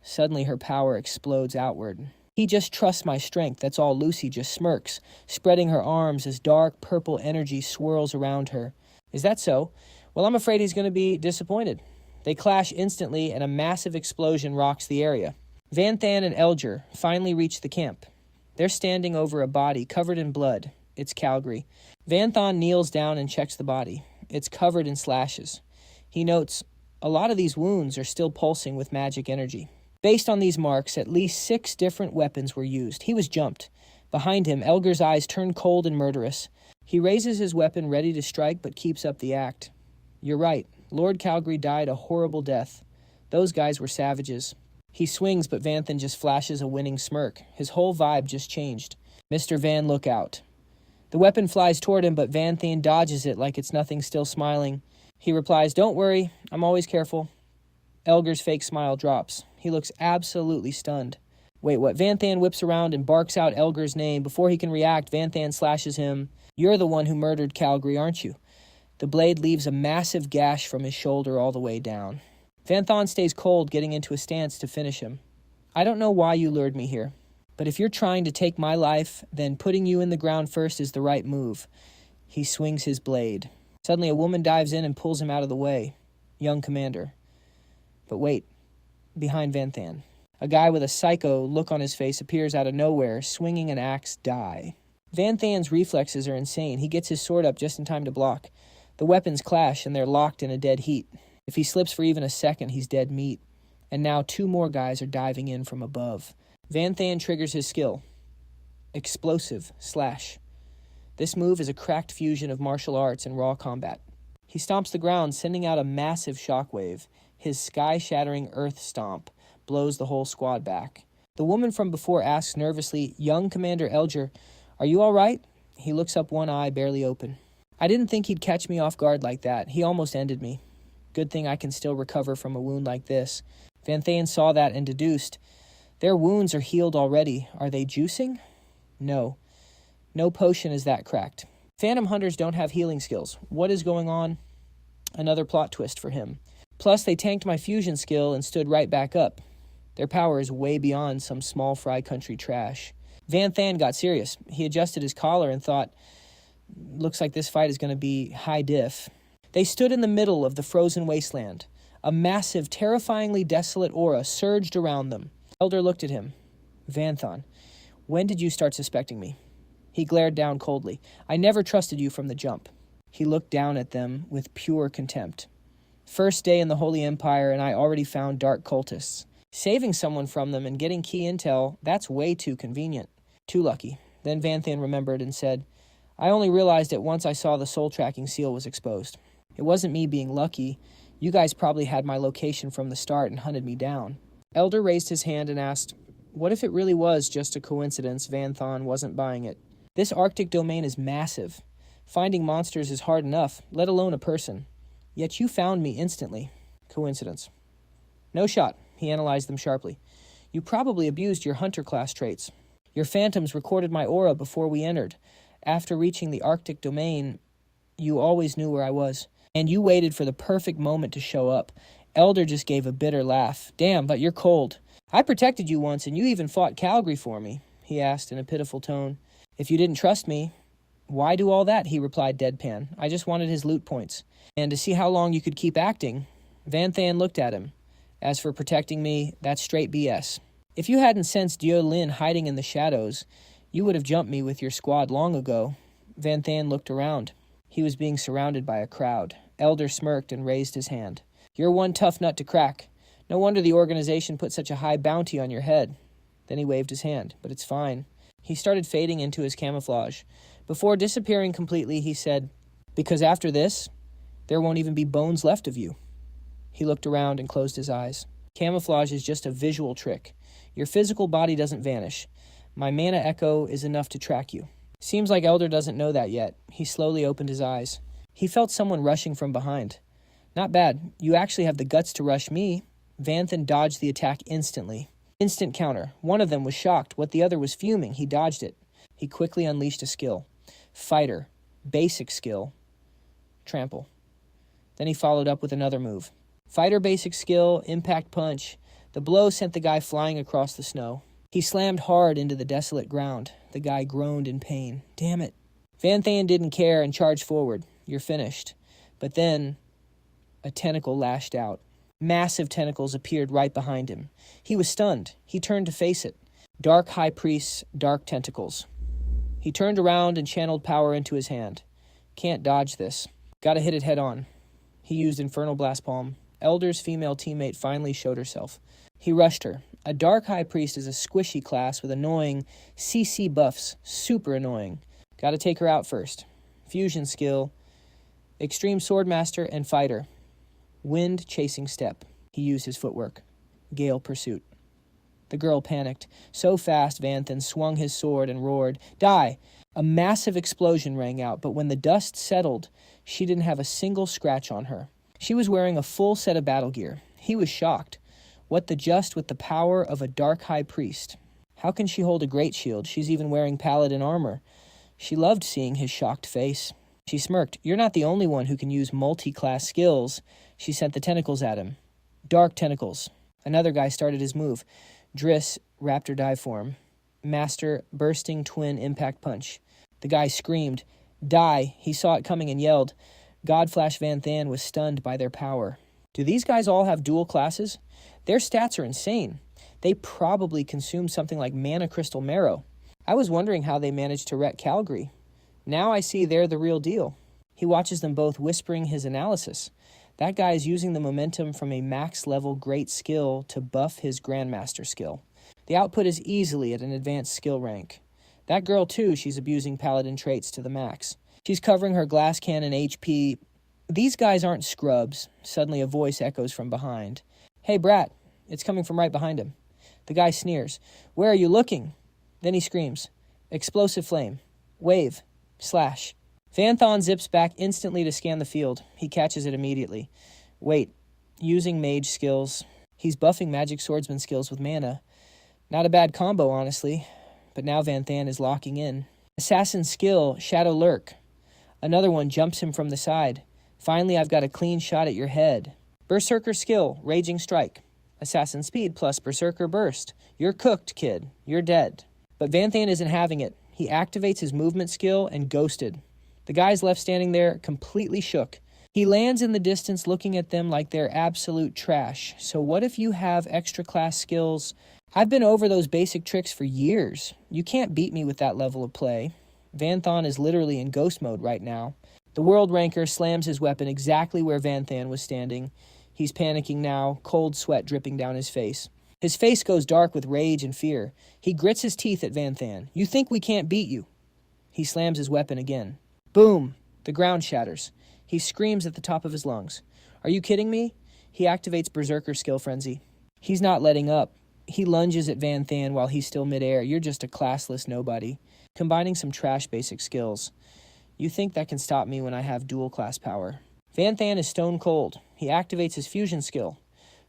Suddenly her power explodes outward. He just trusts my strength. That's all. Lucy just smirks, spreading her arms as dark purple energy swirls around her. Is that so? Well, I'm afraid he's going to be disappointed. They clash instantly, and a massive explosion rocks the area. Vanthan and Elgar finally reach the camp. They're standing over a body covered in blood. It's Calgary. Vanthan kneels down and checks the body. It's covered in slashes. He notes, a lot of these wounds are still pulsing with magic energy. Based on these marks, at least 6 different weapons were used. He was jumped. Behind him, Elgar's eyes turn cold and murderous. He raises his weapon ready to strike, but keeps up the act. You're right. Lord Calgary died a horrible death. Those guys were savages. He swings, but Vanthan just flashes a winning smirk. His whole vibe just changed. Mr. Van, look out. The weapon flies toward him, but Vanthan dodges it like it's nothing, still smiling. He replies, don't worry, I'm always careful. Elgar's fake smile drops. He looks absolutely stunned. Wait, what? Vanthan whips around and barks out Elgar's name. Before he can react, Vanthan slashes him. You're the one who murdered Calgary, aren't you? The blade leaves a massive gash from his shoulder all the way down. Van stays cold, getting into a stance to finish him. I don't know why you lured me here, but if you're trying to take my life, then putting you in the ground first is the right move. He swings his blade. Suddenly a woman dives in and pulls him out of the way. Young commander. But wait, behind Van, a guy with a psycho look on his face appears out of nowhere, swinging an axe die. Van's reflexes are insane. He gets his sword up just in time to block. The weapons clash and they're locked in a dead heat. If he slips for even a second, he's dead meat. And now 2 more guys are diving in from above. Van triggers his skill. Explosive Slash. This move is a cracked fusion of martial arts and raw combat. He stomps the ground, sending out a massive shockwave. His sky-shattering earth stomp blows the whole squad back. The woman from before asks nervously, "Young Commander Elger, are you all right?" He looks up, one eye barely open. I didn't think he'd catch me off guard like that. He almost ended me. Good thing I can still recover from a wound like this. Van saw that and deduced, their wounds are healed already. Are they juicing? No. No potion is that cracked. Phantom Hunters don't have healing skills. What is going on? Another plot twist for him. Plus, they tanked my fusion skill and stood right back up. Their power is way beyond some small fry country trash. Van got serious. He adjusted his collar and thought, looks like this fight is going to be high diff. They stood in the middle of the frozen wasteland. A massive, terrifyingly desolate aura surged around them. Elder looked at him. Van, when did you start suspecting me? He glared down coldly. I never trusted you from the jump. He looked down at them with pure contempt. First day in the Holy Empire, and I already found dark cultists. Saving someone from them and getting key intel, that's way too convenient. Too lucky. Then Van remembered and said, I only realized it once I saw the soul tracking seal was exposed. It wasn't me being lucky. You guys probably had my location from the start and hunted me down. Elder raised his hand and asked, what if it really was just a coincidence Van wasn't buying it? This Arctic domain is massive. Finding monsters is hard enough, let alone a person. Yet you found me instantly. Coincidence. No shot. He analyzed them sharply. You probably abused your hunter class traits. Your phantoms recorded my aura before we entered. After reaching the Arctic domain, you always knew where I was. And you waited for the perfect moment to show up. Elder just gave a bitter laugh. Damn, but you're cold. I protected you once, and you even fought Calgary for me, he asked in a pitiful tone. If you didn't trust me, why do all that? He replied deadpan. I just wanted his loot points. And to see how long you could keep acting. Van looked at him. As for protecting me, that's straight BS. If you hadn't sensed Dio Lin hiding in the shadows, you would have jumped me with your squad long ago. Van looked around. He was being surrounded by a crowd. Elder smirked and raised his hand. You're one tough nut to crack. No wonder the organization put such a high bounty on your head. Then he waved his hand. But it's fine. He started fading into his camouflage. Before disappearing completely, he said, because after this, there won't even be bones left of you. He looked around and closed his eyes. Camouflage is just a visual trick. Your physical body doesn't vanish. My mana echo is enough to track you. Seems like Elder doesn't know that yet. He slowly opened his eyes. He felt someone rushing from behind. Not bad. You actually have the guts to rush me. Vanthan dodged the attack instantly. Instant counter. One of them was shocked. What the other was fuming. He dodged it. He quickly unleashed a skill. Fighter. Basic skill. Trample. Then he followed up with another move. Fighter basic skill, impact punch. The blow sent the guy flying across the snow. He slammed hard into the desolate ground. The guy groaned in pain. Damn it. Vanthan didn't care and charged forward. You're finished. But then, a tentacle lashed out. Massive tentacles appeared right behind him. He was stunned. He turned to face it. Dark High Priest's dark tentacles. He turned around and channeled power into his hand. Can't dodge this. Gotta hit it head on. He used Infernal Blast Palm. Elder's female teammate finally showed herself. He rushed her. A Dark High Priest is a squishy class with annoying CC buffs. Super annoying. Gotta take her out first. Fusion skill. Extreme Swordmaster and Fighter. Wind Chasing Step. He used his footwork. Gale Pursuit. The girl panicked. So fast, Vanthan swung his sword and roared, Die! A massive explosion rang out, but when the dust settled, she didn't have a single scratch on her. She was wearing a full set of battle gear. He was shocked. What the just with the power of a Dark High Priest? How can she hold a great shield? She's even wearing paladin armor. She loved seeing his shocked face. She smirked. You're not the only one who can use multi-class skills. She sent the tentacles at him. Dark tentacles. Another guy started his move. Driss, raptor dive form. Master, bursting twin impact punch. The guy screamed. Die. He saw it coming and yelled. Godflash Van Than was stunned by their power. Do these guys all have dual classes? Their stats are insane. They probably consume something like mana crystal marrow. I was wondering how they managed to wreck Calgary. Now I see they're the real deal. He watches them both whispering his analysis. That guy is using the momentum from a max-level great skill to buff his Grandmaster skill. The output is easily at an advanced skill rank. That girl, too, she's abusing paladin traits to the max. She's covering her glass cannon HP. These guys aren't scrubs. Suddenly a voice echoes from behind. Hey, Brat. It's coming from right behind him. The guy sneers. Where are you looking? Then he screams. Explosive flame. Wave. Slash. Van Than zips back instantly to scan the field. He catches it immediately. Wait. Using mage skills. He's buffing magic swordsman skills with mana. Not a bad combo, honestly. But now Van Than is locking in. Assassin skill. Shadow Lurk. Another one jumps him from the side. Finally, I've got a clean shot at your head. Berserker skill. Raging Strike. Assassin speed plus Berserker burst. You're cooked, kid. You're dead. But Van Than isn't having it. He activates his movement skill and ghosted. The guys left standing there completely shook. He lands in the distance looking at them like they're absolute trash. So what if you have extra class skills? I've been over those basic tricks for years. You can't beat me with that level of play. Van Than is literally in ghost mode right now. The world ranker slams his weapon exactly where Van Than was standing. He's panicking now, cold sweat dripping down his face. His face goes dark with rage and fear. He grits his teeth at Van Than. You think we can't beat you? He slams his weapon again. Boom! The ground shatters. He screams at the top of his lungs. Are you kidding me? He activates Berserker skill frenzy. He's not letting up. He lunges at Van Than while he's still midair. You're just a classless nobody. Combining some trash basic skills. You think that can stop me when I have dual class power. Van Than is stone cold. He activates his fusion skill.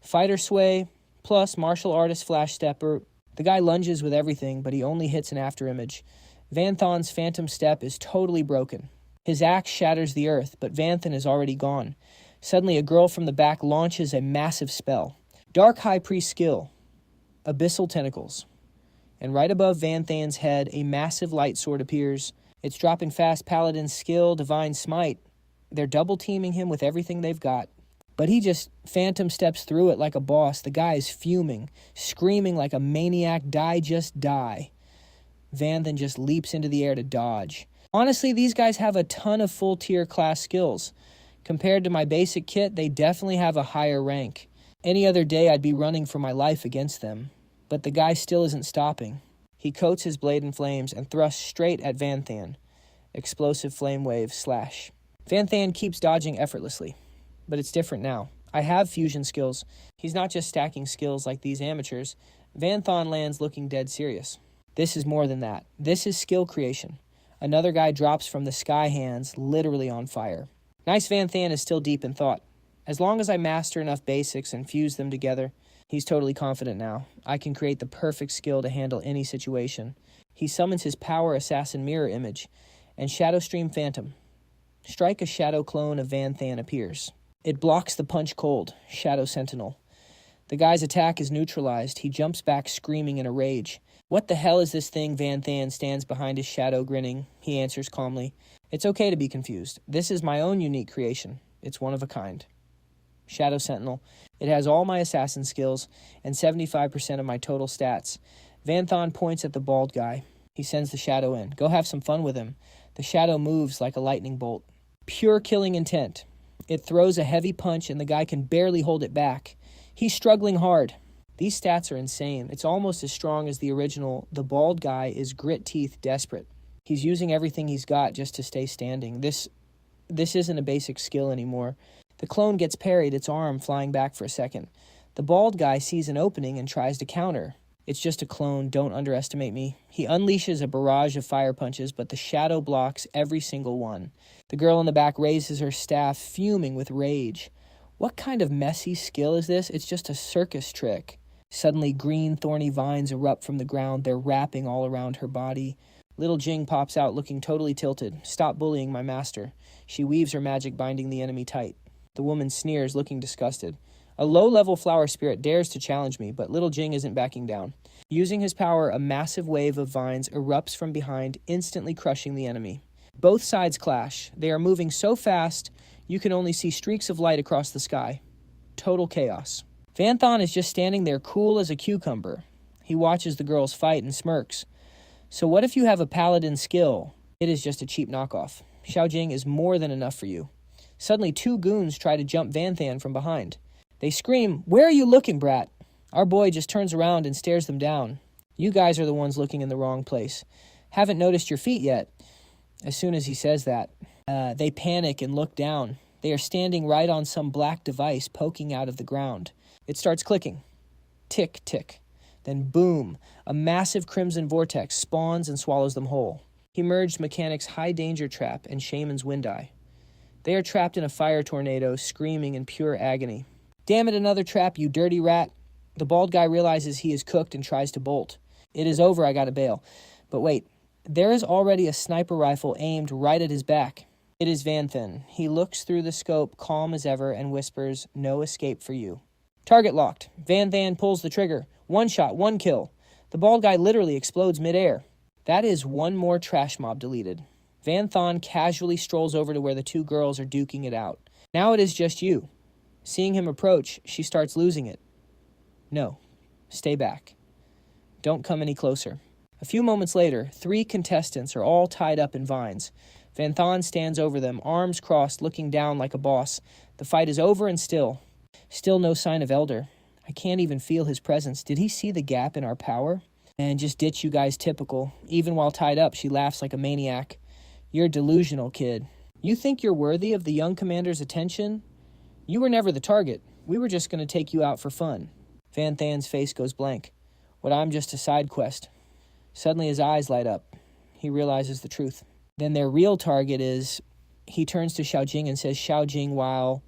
Fighter sway, plus martial artist flash stepper. The guy lunges with everything, but he only hits an afterimage. Van Than's phantom step is totally broken. His axe shatters the earth, but Van Than is already gone. Suddenly a girl from the back launches a massive spell. Dark High Priest skill. Abyssal Tentacles. And right above Van Than's head, a massive light sword appears. It's dropping fast Paladin skill, Divine Smite. They're double-teaming him with everything they've got. But he just phantom steps through it like a boss. The guy is fuming, screaming like a maniac, die, just die. Van Than just leaps into the air to dodge. Honestly, these guys have a ton of full-tier class skills. Compared to my basic kit, they definitely have a higher rank. Any other day, I'd be running for my life against them. But the guy still isn't stopping. He coats his blade in flames and thrusts straight at Van Than. Explosive flame wave, slash. Van Than keeps dodging effortlessly. But it's different now. I have fusion skills. He's not just stacking skills like these amateurs. Van Than lands looking dead serious. This is more than that. This is skill creation. Another guy drops from the sky hands, literally on fire. Nice Van Than is still deep in thought. As long as I master enough basics and fuse them together, he's totally confident now. I can create the perfect skill to handle any situation. He summons his power assassin mirror image, and Shadow Stream Phantom. Strike a shadow clone of Van Than appears. It blocks the punch cold, Shadow Sentinel. The guy's attack is neutralized. He jumps back screaming in a rage. What the hell is this thing? Van Than stands behind his shadow grinning. He answers calmly. It's okay to be confused. This is my own unique creation. It's one of a kind. Shadow Sentinel. It has all my assassin skills and 75% of my total stats. Van Than points at the bald guy. He sends the shadow in. Go have some fun with him. The shadow moves like a lightning bolt. Pure killing intent. It throws a heavy punch and the guy can barely hold it back. He's struggling hard. These stats are insane. It's almost as strong as the original. The bald guy is grit teeth desperate. He's using everything he's got just to stay standing. This isn't a basic skill anymore. The clone gets parried, its arm flying back for a second. The bald guy sees an opening and tries to counter. It's just a clone, don't underestimate me. He unleashes a barrage of fire punches, but the shadow blocks every single one. The girl in the back raises her staff, fuming with rage. What kind of messy skill is this? It's just a circus trick. Suddenly, green, thorny vines erupt from the ground. They're wrapping all around her body. Little Jing pops out, looking totally tilted. Stop bullying my master. She weaves her magic, binding the enemy tight. The woman sneers, looking disgusted. A low-level flower spirit dares to challenge me, but little Jing isn't backing down. Using his power, a massive wave of vines erupts from behind, instantly crushing the enemy. Both sides clash. They are moving so fast, you can only see streaks of light across the sky. Total chaos. Vanthan is just standing there cool as a cucumber. He watches the girls fight and smirks. So what if you have a paladin skill? It is just a cheap knockoff. Xiaojing is more than enough for you. Suddenly, two goons try to jump Vanthan from behind. They scream, "Where are you looking, brat?" Our boy just turns around and stares them down. You guys are the ones looking in the wrong place. Haven't noticed your feet yet. As soon as he says that, they panic and look down. They are standing right on some black device poking out of the ground. It starts clicking. Tick, tick. Then boom, a massive crimson vortex spawns and swallows them whole. He merged Mechanic's high danger trap and Shaman's wind eye. They are trapped in a fire tornado, screaming in pure agony. Damn it, another trap, you dirty rat. The bald guy realizes he is cooked and tries to bolt. It is over, I gotta bail. But wait, there is already a sniper rifle aimed right at his back. It is Vanthan. He looks through the scope, calm as ever, and whispers, "No escape for you." Target locked. Vanthan pulls the trigger. One shot, one kill. The bald guy literally explodes midair. That is one more trash mob deleted. Vanthan casually strolls over to where the two girls are duking it out. Now it is just you. Seeing him approach, she starts losing it. No. Stay back. Don't come any closer. A few moments later, 3 contestants are all tied up in vines. Vanthan stands over them, arms crossed, looking down like a boss. The fight is over and still. Still no sign of Elder. I can't even feel his presence. Did he see the gap in our power? And just ditch you guys typical. Even while tied up, she laughs like a maniac. You're delusional, kid. You think you're worthy of the young commander's attention? You were never the target. We were just going to take you out for fun. Vanthan's face goes blank. What, I'm just a side quest. Suddenly his eyes light up. He realizes the truth. Then their real target is... He turns to Xiaojing and says, "Xiaojing, while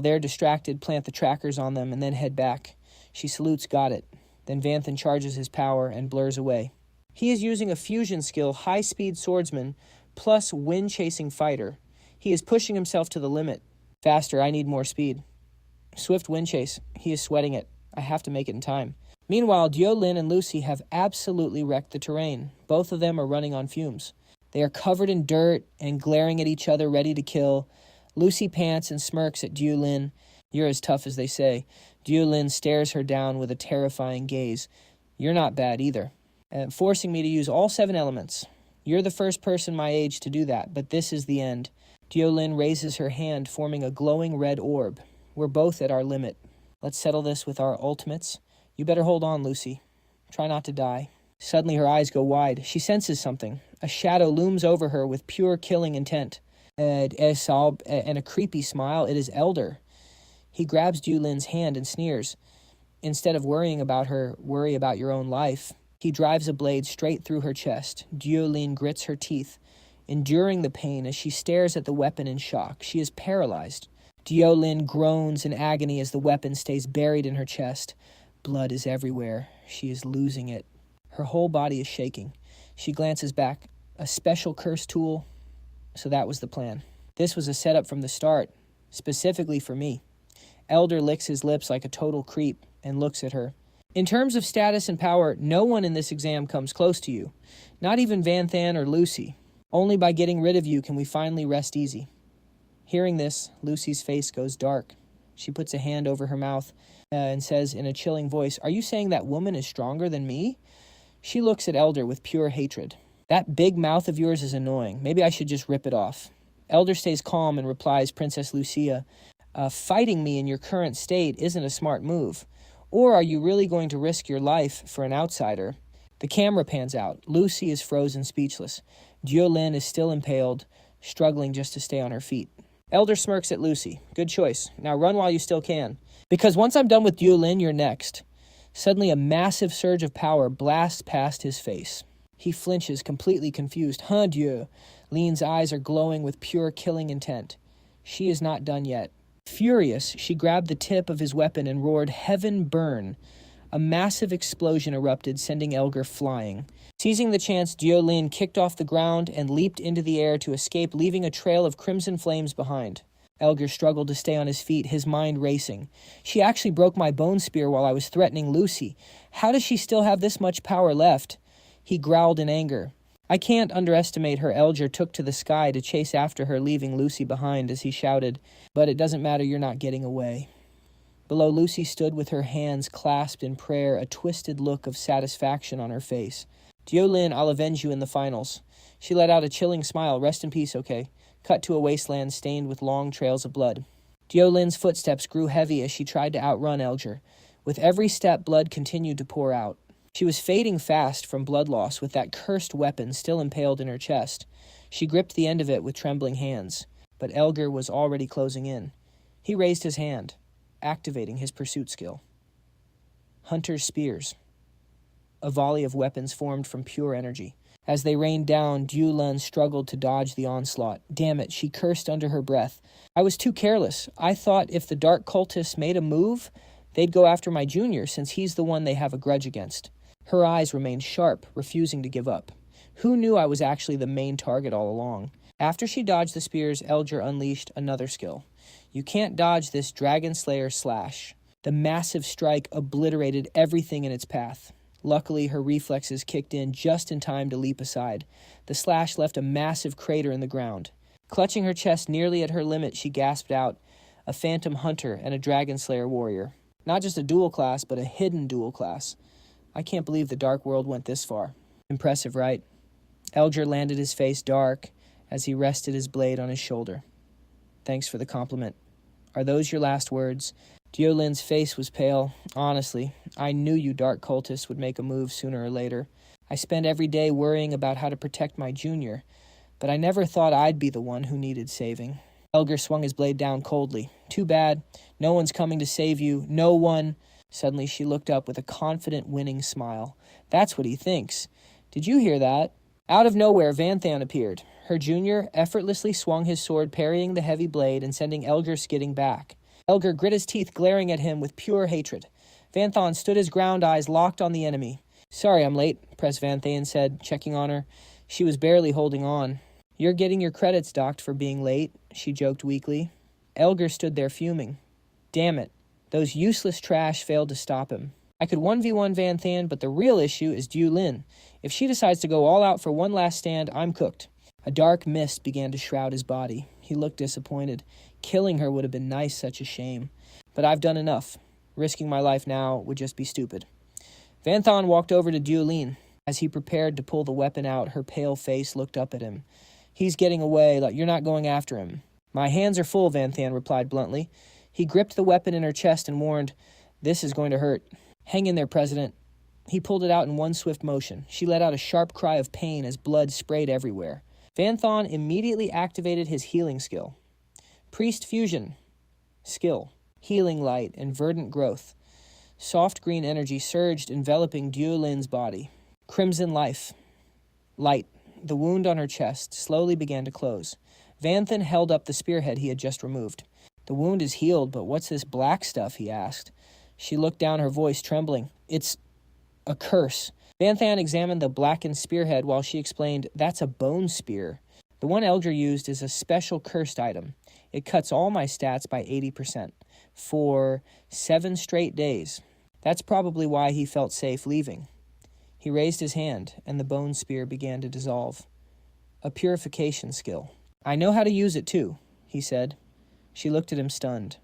they're distracted, plant the trackers on them and then head back." She salutes, "Got it." Then Vanthan charges his power and blurs away. He is using a fusion skill, high-speed swordsman, plus wind-chasing fighter. He is pushing himself to the limit. Faster, I need more speed. Swift wind chase. He is sweating it. I have to make it in time. Meanwhile, Diolin and Lucy have absolutely wrecked the terrain. Both of them are running on fumes. They are covered in dirt and glaring at each other, ready to kill. Lucy pants and smirks at Diolin. "You're as tough as they say." Diolin stares her down with a terrifying gaze. "You're not bad either." Forcing me to use all 7 elements. You're the first person my age to do that, but this is the end. Diolin raises her hand, forming a glowing red orb. We're both at our limit. Let's settle this with our ultimates. You better hold on, Lucy. Try not to die. Suddenly her eyes go wide. She senses something. A shadow looms over her with pure killing intent. And a creepy smile. It is Elder. He grabs Diolin's hand and sneers. Instead of worrying about her, worry about your own life. He drives a blade straight through her chest. Diolin grits her teeth, enduring the pain as she stares at the weapon in shock. She is paralyzed. Diolin groans in agony as the weapon stays buried in her chest. Blood is everywhere. She is losing it. Her whole body is shaking. She glances back. A special curse tool. So that was the plan. This was a setup from the start, specifically for me. Elder licks his lips like a total creep and looks at her. In terms of status and power, no one in this exam comes close to you. Not even Vanthan or Lucy. Only by getting rid of you can we finally rest easy. Hearing this, Lucy's face goes dark. She puts a hand over her mouth and says in a chilling voice, "Are you saying that woman is stronger than me?" She looks at Elder with pure hatred. "That big mouth of yours is annoying. Maybe I should just rip it off." Elder stays calm and replies, "Princess Lucia, fighting me in your current state isn't a smart move. Or are you really going to risk your life for an outsider?" The camera pans out. Lucy is frozen speechless. Diolin is still impaled, struggling just to stay on her feet. Elder smirks at Lucy. "Good choice. Now run while you still can. Because once I'm done with Diolin, you're next." Suddenly a massive surge of power blasts past his face. He flinches, completely confused. "Huh, Dieu." Lean's eyes are glowing with pure killing intent. She is not done yet. Furious, she grabbed the tip of his weapon and roared, "Heaven burn." A massive explosion erupted, sending Elgar flying. Seizing the chance, Diolin kicked off the ground and leaped into the air to escape, leaving a trail of crimson flames behind. Elgar struggled to stay on his feet, his mind racing. She actually broke my bone spear while I was threatening Lucy. How does she still have this much power left? He growled in anger. I can't underestimate her. Elgar took to the sky to chase after her, leaving Lucy behind as he shouted, "But it doesn't matter, you're not getting away." Below, Lucy stood with her hands clasped in prayer, a twisted look of satisfaction on her face. "Diolin, I'll avenge you in the finals." She let out a chilling smile. "Rest in peace, okay?" Cut to a wasteland stained with long trails of blood. Diolin's footsteps grew heavy as she tried to outrun Elgar. With every step, blood continued to pour out. She was fading fast from blood loss, with that cursed weapon still impaled in her chest. She gripped the end of it with trembling hands, but Elgar was already closing in. He raised his hand, activating his pursuit skill. Hunter's spears. A volley of weapons formed from pure energy. As they rained down, Diolin struggled to dodge the onslaught. Damn it, she cursed under her breath. I was too careless. I thought if the dark cultists made a move, they'd go after my junior, since he's the one they have a grudge against. Her eyes remained sharp, refusing to give up. Who knew I was actually the main target all along? After she dodged the spears, Elgar unleashed another skill. You can't dodge this Dragon Slayer slash. The massive strike obliterated everything in its path. Luckily, her reflexes kicked in just in time to leap aside. The slash left a massive crater in the ground. Clutching her chest nearly at her limit, she gasped out, "A phantom hunter and a Dragon Slayer warrior. Not just a dual class, but a hidden dual class. I can't believe the Dark World went this far." Impressive, right? Elgar landed his face dark as he rested his blade on his shoulder. "Thanks for the compliment. Are those your last words?" Diolin's face was pale. "Honestly, I knew you dark cultists would make a move sooner or later. I spend every day worrying about how to protect my junior, but I never thought I'd be the one who needed saving." Elgar swung his blade down coldly. "Too bad. No one's coming to save you. No one." Suddenly she looked up with a confident, winning smile. "That's what he thinks. Did you hear that?" Out of nowhere, Vanthan appeared. Her junior effortlessly swung his sword, parrying the heavy blade and sending Elgar skidding back. Elgar grit his teeth, glaring at him with pure hatred. Vanthan stood his ground, eyes locked on the enemy. "Sorry I'm late," Pres Vanthan said, checking on her. She was barely holding on. "You're getting your credits docked for being late," she joked weakly. Elgar stood there fuming. Damn it. Those useless trash failed to stop him. I could 1v1 Vanthan, but the real issue is Diolin. If she decides to go all out for one last stand, I'm cooked. A dark mist began to shroud his body. He looked disappointed. Killing her would have been nice, such a shame. But I've done enough. Risking my life now would just be stupid. Vanthan walked over to Diolin. As he prepared to pull the weapon out, her pale face looked up at him. "He's getting away. You're not going after him." "My hands are full," Vanthan replied bluntly. He gripped the weapon in her chest and warned, "This is going to hurt. Hang in there, President." He pulled it out in one swift motion. She let out a sharp cry of pain as blood sprayed everywhere. Vanthan immediately activated his healing skill. Priest Fusion. Skill. Healing light and verdant growth. Soft green energy surged, enveloping Diolin's body. Crimson life. Light. The wound on her chest slowly began to close. Vanthan held up the spearhead he had just removed. "The wound is healed, but what's this black stuff?" he asked. She looked down, her voice trembling. "It's a curse." Vanthan examined the blackened spearhead while she explained, "That's a bone spear. The one Elgar used is a special cursed item. It cuts all my stats by 80%. For 7 straight days. That's probably why he felt safe leaving." He raised his hand, and the bone spear began to dissolve. "A purification skill. I know how to use it too," he said. She looked at him stunned.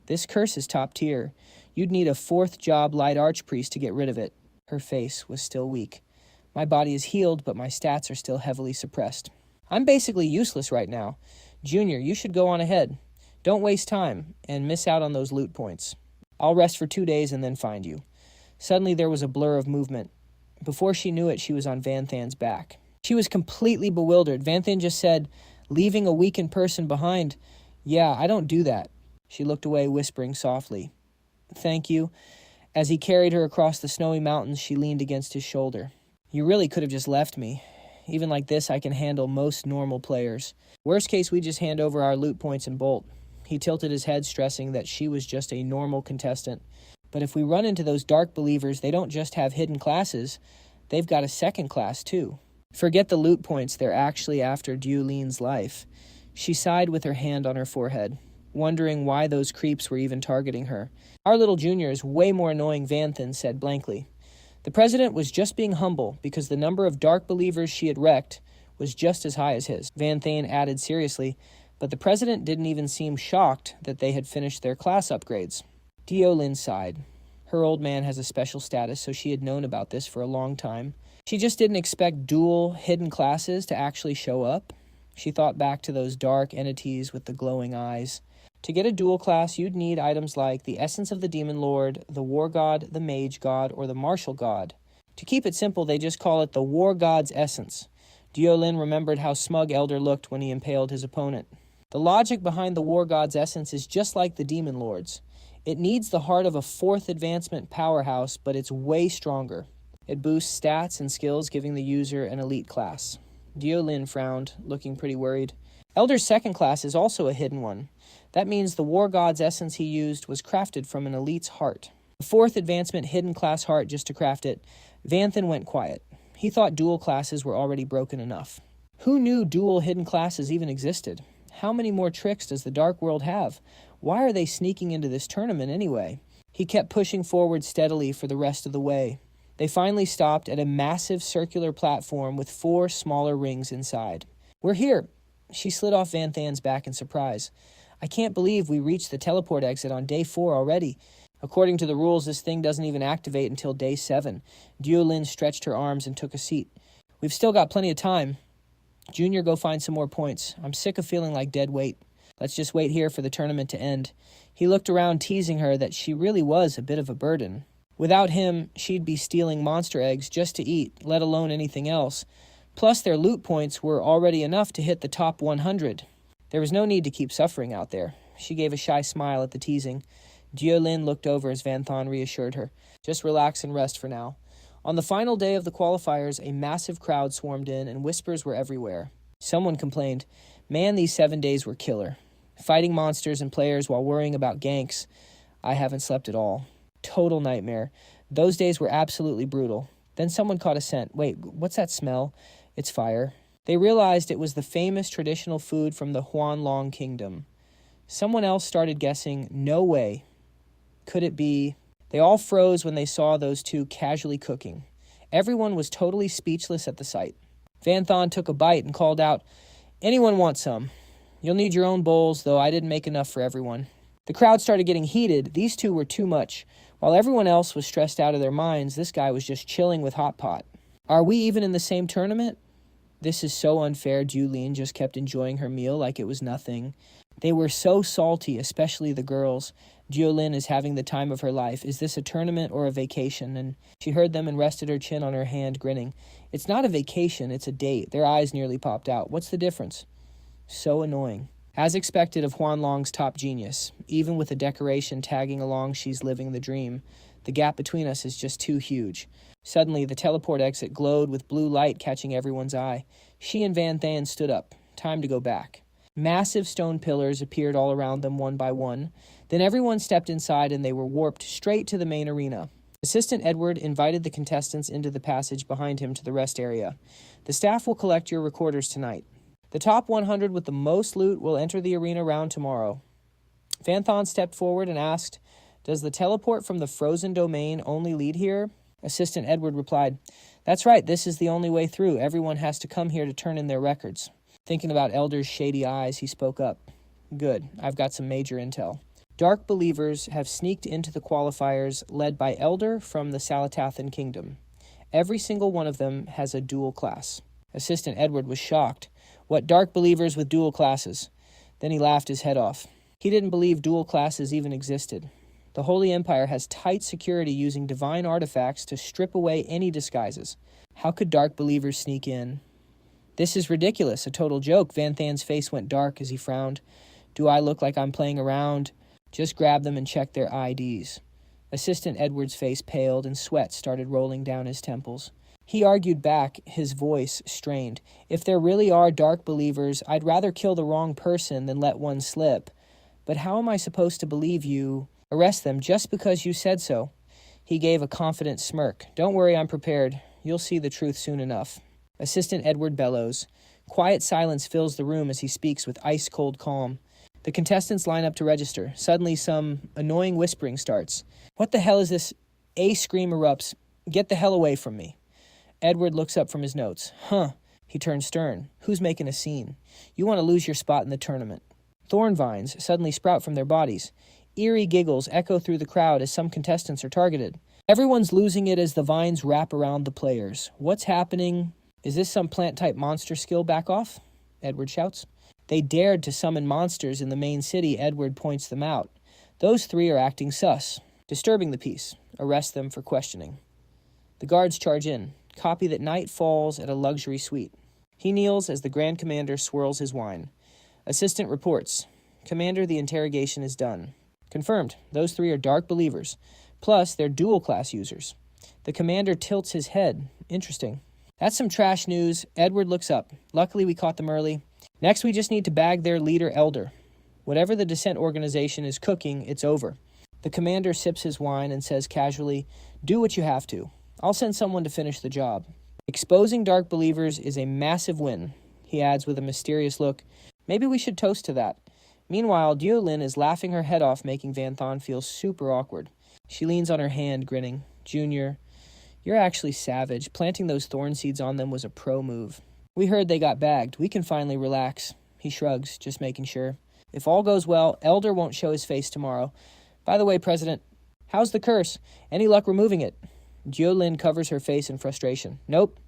"This curse is top tier. You'd need a 4th job light archpriest to get rid of it." Her face was still weak. "My body is healed, but my stats are still heavily suppressed. I'm basically useless right now. Junior, you should go on ahead. Don't waste time and miss out on those loot points. I'll rest for 2 days and then find you." Suddenly there was a blur of movement. Before she knew it, she was on Vanthan's back. She was completely bewildered. Vanthan just said, "Leaving a weakened person behind. Yeah, I don't do that." She looked away, whispering softly, "Thank you." As he carried her across the snowy mountains, she leaned against his shoulder. "You really could have just left me. Even like this, I can handle most normal players. Worst case, we just hand over our loot points and bolt." He tilted his head, stressing that she was just a normal contestant. "But if we run into those dark believers, they don't just have hidden classes. They've got a second class, too. Forget the loot points, they're actually after Diolin's life." She sighed with her hand on her forehead. wondering why those creeps were even targeting her. Our little junior is way more annoying, Vanthan said blankly. The president was just being humble because the number of dark believers she had wrecked was just as high as his. Vanthan added seriously, but the president didn't even seem shocked that they had finished their class upgrades. Deolin sighed. Her old man has a special status, so she had known about this for a long time. She just didn't expect dual hidden classes to actually show up. She thought back to those dark entities with the glowing eyes. To get a dual class, you'd need items like the Essence of the Demon Lord, the War God, the Mage God, or the Martial God. To keep it simple, they just call it the War God's Essence. Deolin remembered how smug Elder looked when he impaled his opponent. The logic behind the War God's Essence is just like the Demon Lord's. It needs the heart of a 4th advancement powerhouse, but it's way stronger. It boosts stats and skills, giving the user an elite class. Deolin frowned, looking pretty worried. Elder's second class is also a hidden one. That means the War God's essence he used was crafted from an elite's heart. The 4th advancement hidden class heart just to craft it. Vanthan went quiet. He thought dual classes were already broken enough. Who knew dual hidden classes even existed? How many more tricks does the Dark World have? Why are they sneaking into this tournament anyway? He kept pushing forward steadily for the rest of the way. They finally stopped at a massive circular platform with 4 smaller rings inside. "We're here." She slid off Vanthan's back in surprise. "I can't believe we reached the teleport exit on day 4 already. According to the rules, this thing doesn't even activate until day 7. Deolin stretched her arms and took a seat. "We've still got plenty of time. Junior, go find some more points. I'm sick of feeling like dead weight. Let's just wait here for the tournament to end." He looked around, teasing her that she really was a bit of a burden. Without him, she'd be stealing monster eggs just to eat, let alone anything else. Plus, their loot points were already enough to hit the top 100. There was no need to keep suffering out there. She gave a shy smile at the teasing. Deolin looked over as Vanthan reassured her. "Just relax and rest for now." On the final day of the qualifiers, a massive crowd swarmed in and whispers were everywhere. Someone complained, "Man, these 7 days were killer. Fighting monsters and players while worrying about ganks. I haven't slept at all. Total nightmare. Those days were absolutely brutal." Then someone caught a scent. "Wait, what's that smell?" "It's fire." They realized it was the famous traditional food from the Huanlong Kingdom. Someone else started guessing, "No way. Could it be?" They all froze when they saw those two casually cooking. Everyone was totally speechless at the sight. Vanthan took a bite and called out, "Anyone want some? You'll need your own bowls, though I didn't make enough for everyone." The crowd started getting heated. These two were too much. While everyone else was stressed out of their minds, this guy was just chilling with Hot Pot. "Are we even in the same tournament?" "This is so unfair." Julene just kept enjoying her meal like it was nothing. They were so salty, especially the girls. Deolin is having the time of her life. Is this a tournament or a vacation? And she heard them and rested her chin on her hand, grinning. "It's not a vacation, it's a date." Their eyes nearly popped out. "What's the difference?" So annoying. As expected of Huanlong's top genius, even with a decoration tagging along she's living the dream, the gap between us is just too huge. Suddenly, the teleport exit glowed with blue light catching everyone's eye. She and Vanthan stood up. Time to go back. Massive stone pillars appeared all around them one by one. Then everyone stepped inside and they were warped straight to the main arena. Assistant Edward invited the contestants into the passage behind him to the rest area. "The staff will collect your recorders tonight. The top 100 with the most loot will enter the arena round tomorrow." Vanthan stepped forward and asked, "Does the teleport from the frozen domain only lead here?" Assistant Edward replied, "That's right, this is the only way through. Everyone has to come here to turn in their records." Thinking about Elder's shady eyes, he spoke up. "Good, I've got some major intel. Dark believers have sneaked into the qualifiers led by Elder from the Salatathan Kingdom. Every single one of them has a dual class." Assistant Edward was shocked. "What, dark believers with dual classes?" Then he laughed his head off. He didn't believe dual classes even existed. The Holy Empire has tight security using divine artifacts to strip away any disguises. How could dark believers sneak in? "This is ridiculous, a total joke." Vanthan's face went dark as he frowned. "Do I look like I'm playing around? Just grab them and check their IDs." Assistant Edward's face paled and sweat started rolling down his temples. He argued back, his voice strained. "If there really are dark believers, I'd rather kill the wrong person than let one slip. But how am I supposed to believe you? Arrest them just because you said so." He gave a confident smirk. "Don't worry, I'm prepared. You'll see the truth soon enough." Assistant Edward bellows. Quiet silence fills the room as he speaks with ice-cold calm. The contestants line up to register. Suddenly, some annoying whispering starts. What the hell is this? A scream erupts. Get the hell away from me. Edward looks up from his notes. Huh. He turns stern. Who's making a scene? You want to lose your spot in the tournament. Thorn vines suddenly sprout from their bodies. Eerie giggles echo through the crowd as some contestants are targeted. Everyone's losing it as the vines wrap around the players. What's happening? Is this some plant-type monster skill? Back off, Edward shouts. They dared to summon monsters in the main city. Edward points them out. Those three are acting sus, disturbing the peace. Arrest them for questioning. The guards charge in. Copy that night falls at a luxury suite. He kneels as the Grand Commander swirls his wine. Assistant reports. Commander, the interrogation is done. Confirmed. Those three are dark believers. Plus, they're dual-class users. The commander tilts his head. Interesting. That's some trash news. Edward looks up. Luckily, we caught them early. Next, we just need to bag their leader, Elder. Whatever the dissent organization is cooking, it's over. The commander sips his wine and says casually, do what you have to. I'll send someone to finish the job. Exposing dark believers is a massive win, he adds with a mysterious look. Maybe we should toast to that. Meanwhile, Diolin is laughing her head off, making Van Thon feel super awkward. She leans on her hand, grinning. Junior, you're actually savage. Planting those thorn seeds on them was a pro move. We heard they got bagged. We can finally relax. He shrugs, just making sure. If all goes well, Elder won't show his face tomorrow. By the way, President, how's the curse? Any luck removing it? Diolin covers her face in frustration. Nope.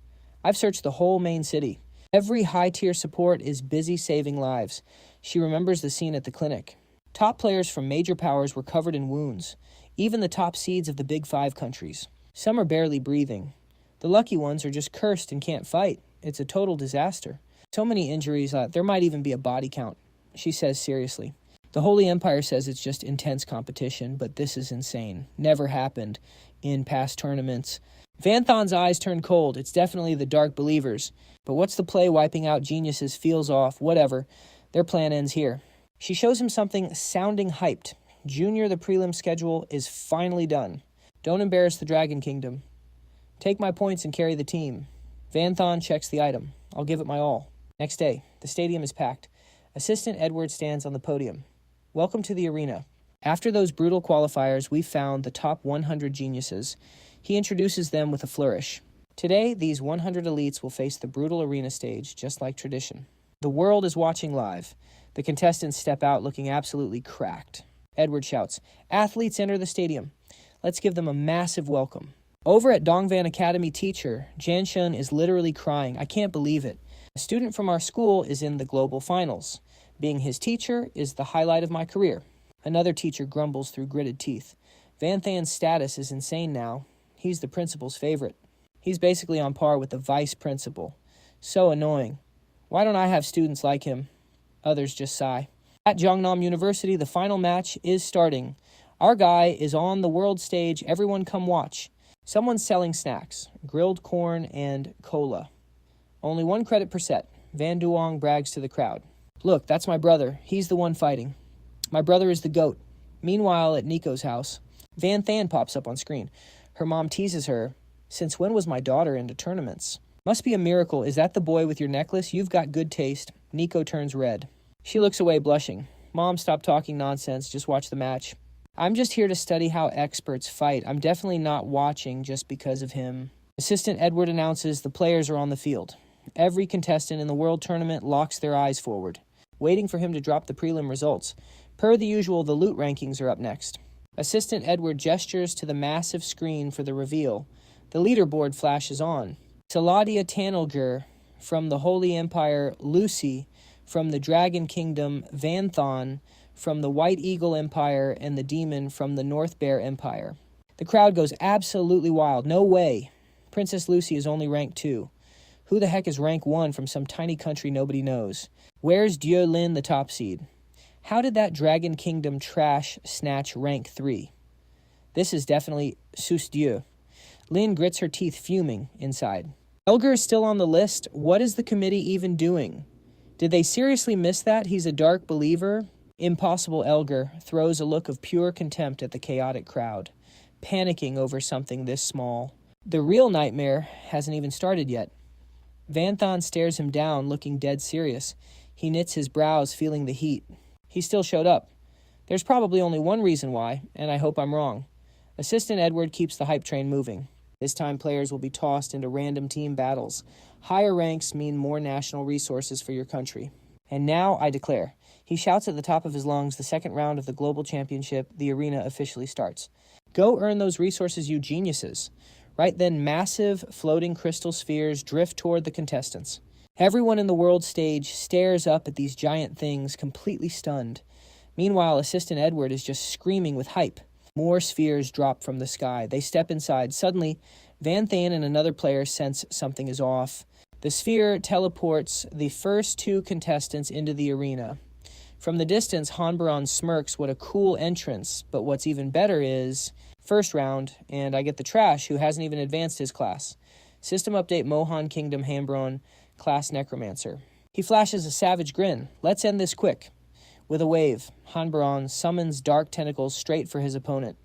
I've searched the whole main city. Every high-tier support is busy saving lives. She remembers the scene at the clinic. Top players from major powers were covered in wounds. Even the top seeds of the Big Five countries. Some are barely breathing. The lucky ones are just cursed and can't fight. It's a total disaster. So many injuries, there might even be a body count, she says seriously. The Holy Empire says it's just intense competition, but this is insane. Never happened in past tournaments. Van Thon's eyes turn cold. It's definitely the Dark Believers. But what's the play wiping out geniuses feels off, whatever. Their plan ends here. She shows him something sounding hyped. Junior, the prelim schedule is finally done. Don't embarrass the Dragon Kingdom. Take my points and carry the team. Van Thon checks the item. I'll give it my all. Next day, the stadium is packed. Assistant Edward stands on the podium. Welcome to the arena. After those brutal qualifiers, we found the top 100 geniuses. He introduces them with a flourish. Today, these 100 elites will face the brutal arena stage, just like tradition. The world is watching live. The contestants step out looking absolutely cracked. Edward shouts, athletes enter the stadium. Let's give them a massive welcome. Over at Dongvan Academy, teacher Janshun is literally crying. I can't believe it. A student from our school is in the global finals. Being his teacher is the highlight of my career. Another teacher grumbles through gritted teeth. Van Than's status is insane now. He's the principal's favorite. He's basically on par with the vice principal. So annoying. Why don't I have students like him? Others just sigh. At Jeonnam University, the final match is starting. Our guy is on the world stage. Everyone come watch. Someone's selling snacks, grilled corn and cola. Only 1 credit per set. Van Duong brags to the crowd. Look, that's my brother. He's the one fighting. My brother is the GOAT. Meanwhile, at Nico's house, Van Than pops up on screen. Her mom teases her. Since when was my daughter into tournaments? Must be a miracle. Is that the boy with your necklace? You've got good taste. Nico turns red. She looks away, blushing. Mom, stop talking nonsense. Just watch the match. I'm just here to study how experts fight. I'm definitely not watching just because of him. Assistant Edward announces the players are on the field. Every contestant in the world tournament locks their eyes forward, waiting for him to drop the prelim results. Per the usual, the loot rankings are up next. Assistant Edward gestures to the massive screen for the reveal. The leaderboard flashes on. Saladia Tanilgur from the Holy Empire, Lucy from the Dragon Kingdom, Van Thon from the White Eagle Empire, and the Demon from the North Bear Empire. The crowd goes absolutely wild. No way. Princess Lucy is only rank 2. Who the heck is rank 1 from some tiny country nobody knows? Where's Diolin, the top seed? How did that Dragon Kingdom trash snatch rank 3? This is definitely Sus Dieu. Lin grits her teeth, fuming inside. Elgar is still on the list. What is the committee even doing? Did they seriously miss that? He's a dark believer? Impossible. Elgar throws a look of pure contempt at the chaotic crowd, panicking over something this small. The real nightmare hasn't even started yet. Van Thon stares him down, looking dead serious. He knits his brows, feeling the heat. He still showed up. There's probably only one reason why, and I hope I'm wrong. Assistant Edward keeps the hype train moving. This time players will be tossed into random team battles. Higher ranks mean more national resources for your country. And now I declare. He shouts at the top of his lungs, the second round of the global championship, the arena officially starts. Go earn those resources, you geniuses. Right then, massive floating crystal spheres drift toward the contestants. Everyone in the world stage stares up at these giant things, completely stunned. Meanwhile, Assistant Edward is just screaming with hype. More spheres drop from the sky. They step inside. Suddenly, Van Than and another player sense something is off. The sphere teleports the first two contestants into the arena. From the distance, Hanbaron smirks, what a cool entrance. But what's even better is, first round, and I get the trash who hasn't even advanced his class. System update Mohan Kingdom Hanbaron, class Necromancer. He flashes a savage grin. Let's end this quick. With a wave, Hanbaron summons dark tentacles straight for his opponent.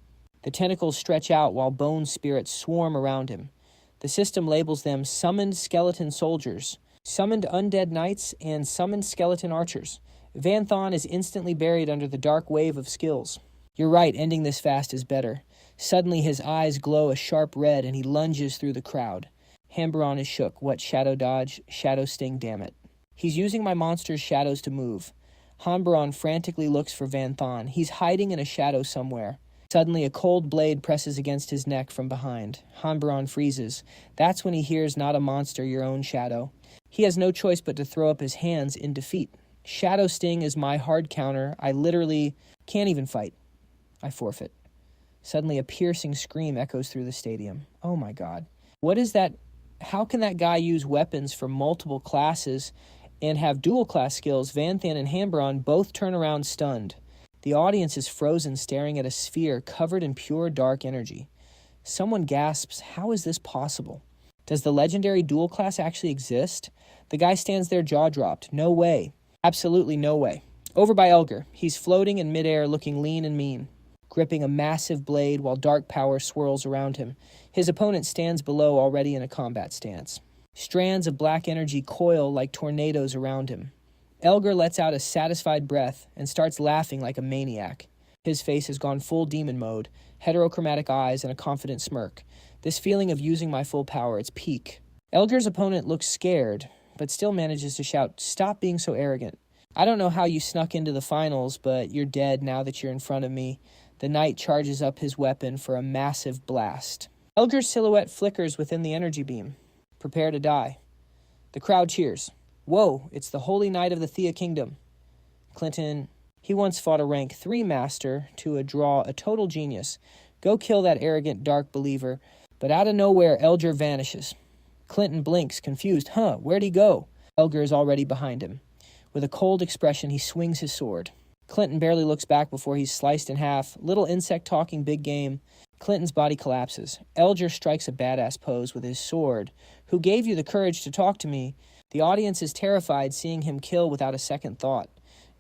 The tentacles stretch out while bone spirits swarm around him. The system labels them Summoned Skeleton Soldiers, Summoned Undead Knights, and Summoned Skeleton Archers. Van Than is instantly buried under the dark wave of skills. You're right, ending this fast is better. Suddenly his eyes glow a sharp red and he lunges through the crowd. Hanbaron is shook. What shadow dodge? Shadow sting, damn it. He's using my monster's shadows to move. Hanbaron frantically looks for Van Than. He's hiding in a shadow somewhere. Suddenly a cold blade presses against his neck from behind. Hanbaron freezes. That's when he hears not a monster, your own shadow. He has no choice but to throw up his hands in defeat. Shadow Sting is my hard counter. I literally can't even fight. I forfeit. Suddenly a piercing scream echoes through the stadium. Oh my god. What is that? How can that guy use weapons for multiple classes and have dual class skills? Van Than and Hanbaron both turn around stunned. The audience is frozen, staring at a sphere covered in pure dark energy. Someone gasps, how is this possible? Does the legendary dual class actually exist? The guy stands there jaw dropped. No way. Absolutely no way. Over by Elgar. He's floating in midair, looking lean and mean, gripping a massive blade while dark power swirls around him. His opponent stands below, already in a combat stance. Strands of black energy coil like tornadoes around him. Elgar lets out a satisfied breath and starts laughing like a maniac. His face has gone full demon mode, heterochromatic eyes and a confident smirk. This feeling of using my full power, its peak. Elgar's opponent looks scared, but still manages to shout, "Stop being so arrogant. I don't know how you snuck into the finals, but you're dead now that you're in front of me." The knight charges up his weapon for a massive blast. Elgar's silhouette flickers within the energy beam. Prepare to die. The crowd cheers. Whoa, it's the Holy Knight of the Thea Kingdom. Clinton, he once fought a rank 3 master to draw a total genius. Go kill that arrogant dark believer. But out of nowhere, Elgar vanishes. Clinton blinks, confused. Where'd he go? Elgar is already behind him. With a cold expression, he swings his sword. Clinton barely looks back before he's sliced in half. Little insect talking big game. Clinton's body collapses. Elgar strikes a badass pose with his sword. Who gave you the courage to talk to me? The audience is terrified seeing him kill without a second thought.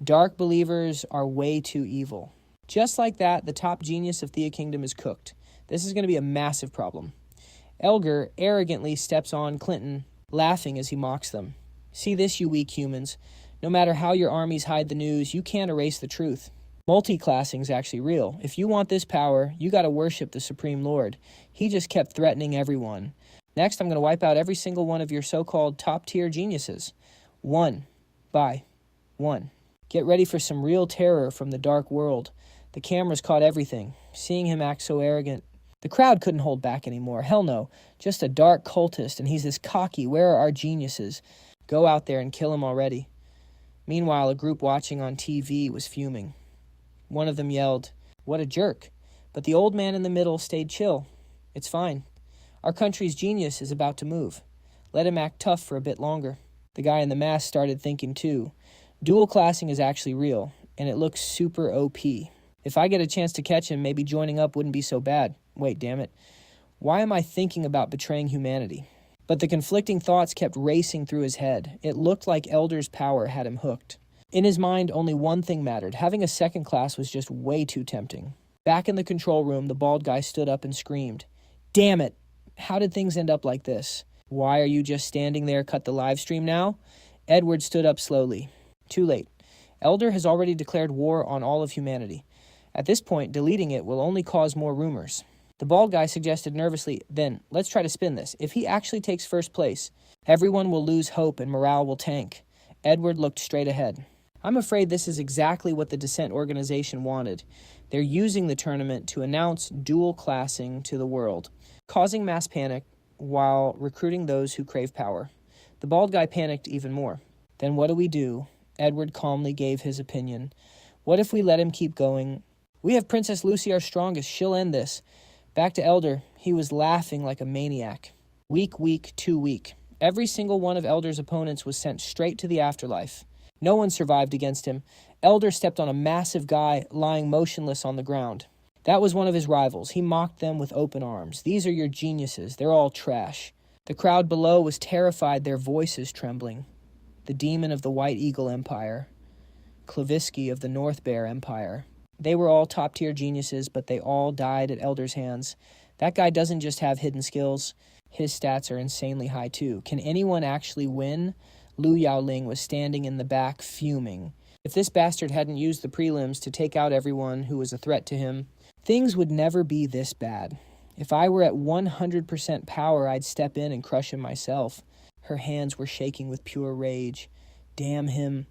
Dark believers are way too evil. Just like that, the top genius of Thea Kingdom is cooked. This is going to be a massive problem. Elgar arrogantly steps on Clinton, laughing as he mocks them. See this, you weak humans. No matter how your armies hide the news, you can't erase the truth. Multi-classing's actually real. If you want this power, you gotta worship the Supreme Lord. He just kept threatening everyone. Next, I'm gonna wipe out every single one of your so-called top-tier geniuses. One by one. Get ready for some real terror from the dark world. The cameras caught everything. Seeing him act so arrogant, the crowd couldn't hold back anymore. Hell no. Just a dark cultist, and he's this cocky. Where are our geniuses? Go out there and kill him already. Meanwhile, a group watching on TV was fuming. One of them yelled, "What a jerk." But the old man in the middle stayed chill. It's fine. Our country's genius is about to move. Let him act tough for a bit longer. The guy in the mask started thinking too. Dual classing is actually real, and it looks super OP. If I get a chance to catch him, maybe joining up wouldn't be so bad. Wait, damn it. Why am I thinking about betraying humanity? But the conflicting thoughts kept racing through his head. It looked like Eldar's power had him hooked. In his mind, only one thing mattered. Having a second class was just way too tempting. Back in the control room, the bald guy stood up and screamed, "Damn it! How did things end up like this? Why are you just standing there? Cut the live stream now?" Edward stood up slowly. Too late. Elder has already declared war on all of humanity. At this point, deleting it will only cause more rumors. The bald guy suggested nervously, then, let's try to spin this. If he actually takes first place, everyone will lose hope and morale will tank. Edward looked straight ahead. I'm afraid this is exactly what the Dissent organization wanted. They're using the tournament to announce dual classing to the world, causing mass panic while recruiting those who crave power. The bald guy panicked even more. Then what do we do? Edward calmly gave his opinion. What if we let him keep going? We have Princess Lucy our strongest. She'll end this. Back to Elder. He was laughing like a maniac. Weak, too weak. Every single one of Elder's opponents was sent straight to the afterlife. No one survived against him. Elder stepped on a massive guy lying motionless on the ground. That was one of his rivals. He mocked them with open arms. These are your geniuses. They're all trash. The crowd below was terrified, their voices trembling. The demon of the White Eagle Empire. Klavisky of the North Bear Empire. They were all top-tier geniuses, but they all died at Elder's hands. That guy doesn't just have hidden skills. His stats are insanely high, too. Can anyone actually win? Lu Yaoling was standing in the back, fuming. If this bastard hadn't used the prelims to take out everyone who was a threat to him, things would never be this bad. If I were at 100% power, I'd step in and crush him myself. Her hands were shaking with pure rage. Damn him.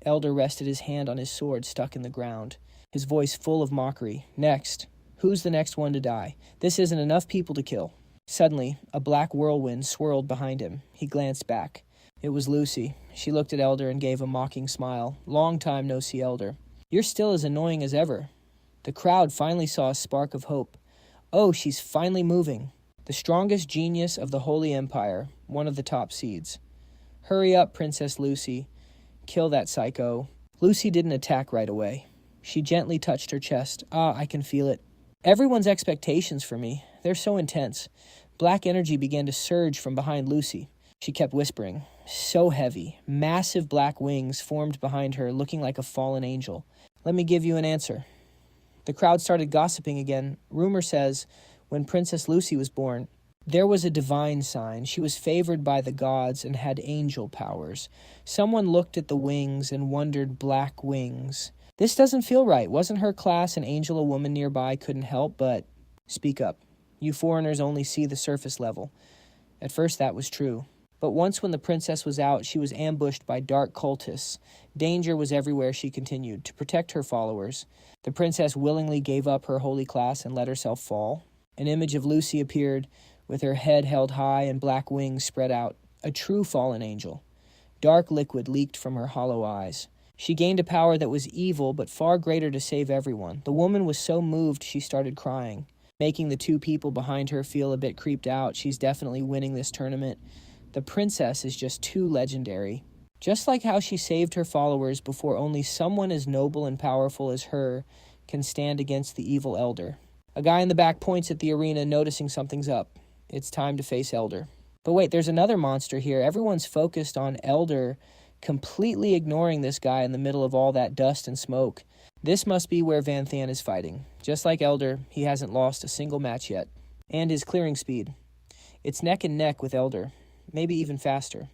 Elder rested his hand on his sword stuck in the ground, his voice full of mockery. Next. Who's the next one to die? This isn't enough people to kill. Suddenly, a black whirlwind swirled behind him. He glanced back. It was Lucy. She looked at Elder and gave a mocking smile. Long time no see, Elder. You're still as annoying as ever. The crowd finally saw a spark of hope. Oh, she's finally moving. The strongest genius of the Holy Empire, one of the top seeds. Hurry up, Princess Lucy. Kill that psycho. Lucy didn't attack right away. She gently touched her chest. I can feel it. Everyone's expectations for me. They're so intense. Black energy began to surge from behind Lucy. She kept whispering. So heavy. Massive black wings formed behind her, looking like a fallen angel. Let me give you an answer. The crowd started gossiping again. Rumor says, when Princess Lucy was born, there was a divine sign. She was favored by the gods and had angel powers. Someone looked at the wings and wondered, black wings. This doesn't feel right. Wasn't her class an angel a woman nearby couldn't help but speak up? You foreigners only see the surface level. At first that was true. But once when the princess was out, she was ambushed by dark cultists. Danger was everywhere, she continued, to protect her followers. The princess willingly gave up her holy class and let herself fall. An image of Lucy appeared, with her head held high and black wings spread out. A true fallen angel. Dark liquid leaked from her hollow eyes. She gained a power that was evil, but far greater to save everyone. The woman was so moved she started crying, making the two people behind her feel a bit creeped out. She's definitely winning this tournament. The princess is just too legendary. Just like how she saved her followers before only someone as noble and powerful as her can stand against the evil Elder. A guy in the back points at the arena, noticing something's up. It's time to face Elder. But wait, there's another monster here. Everyone's focused on Elder, completely ignoring this guy in the middle of all that dust and smoke. This must be where Van Than is fighting. Just like Elder, he hasn't lost a single match yet. And his clearing speed. It's neck and neck with Elder. Maybe even faster.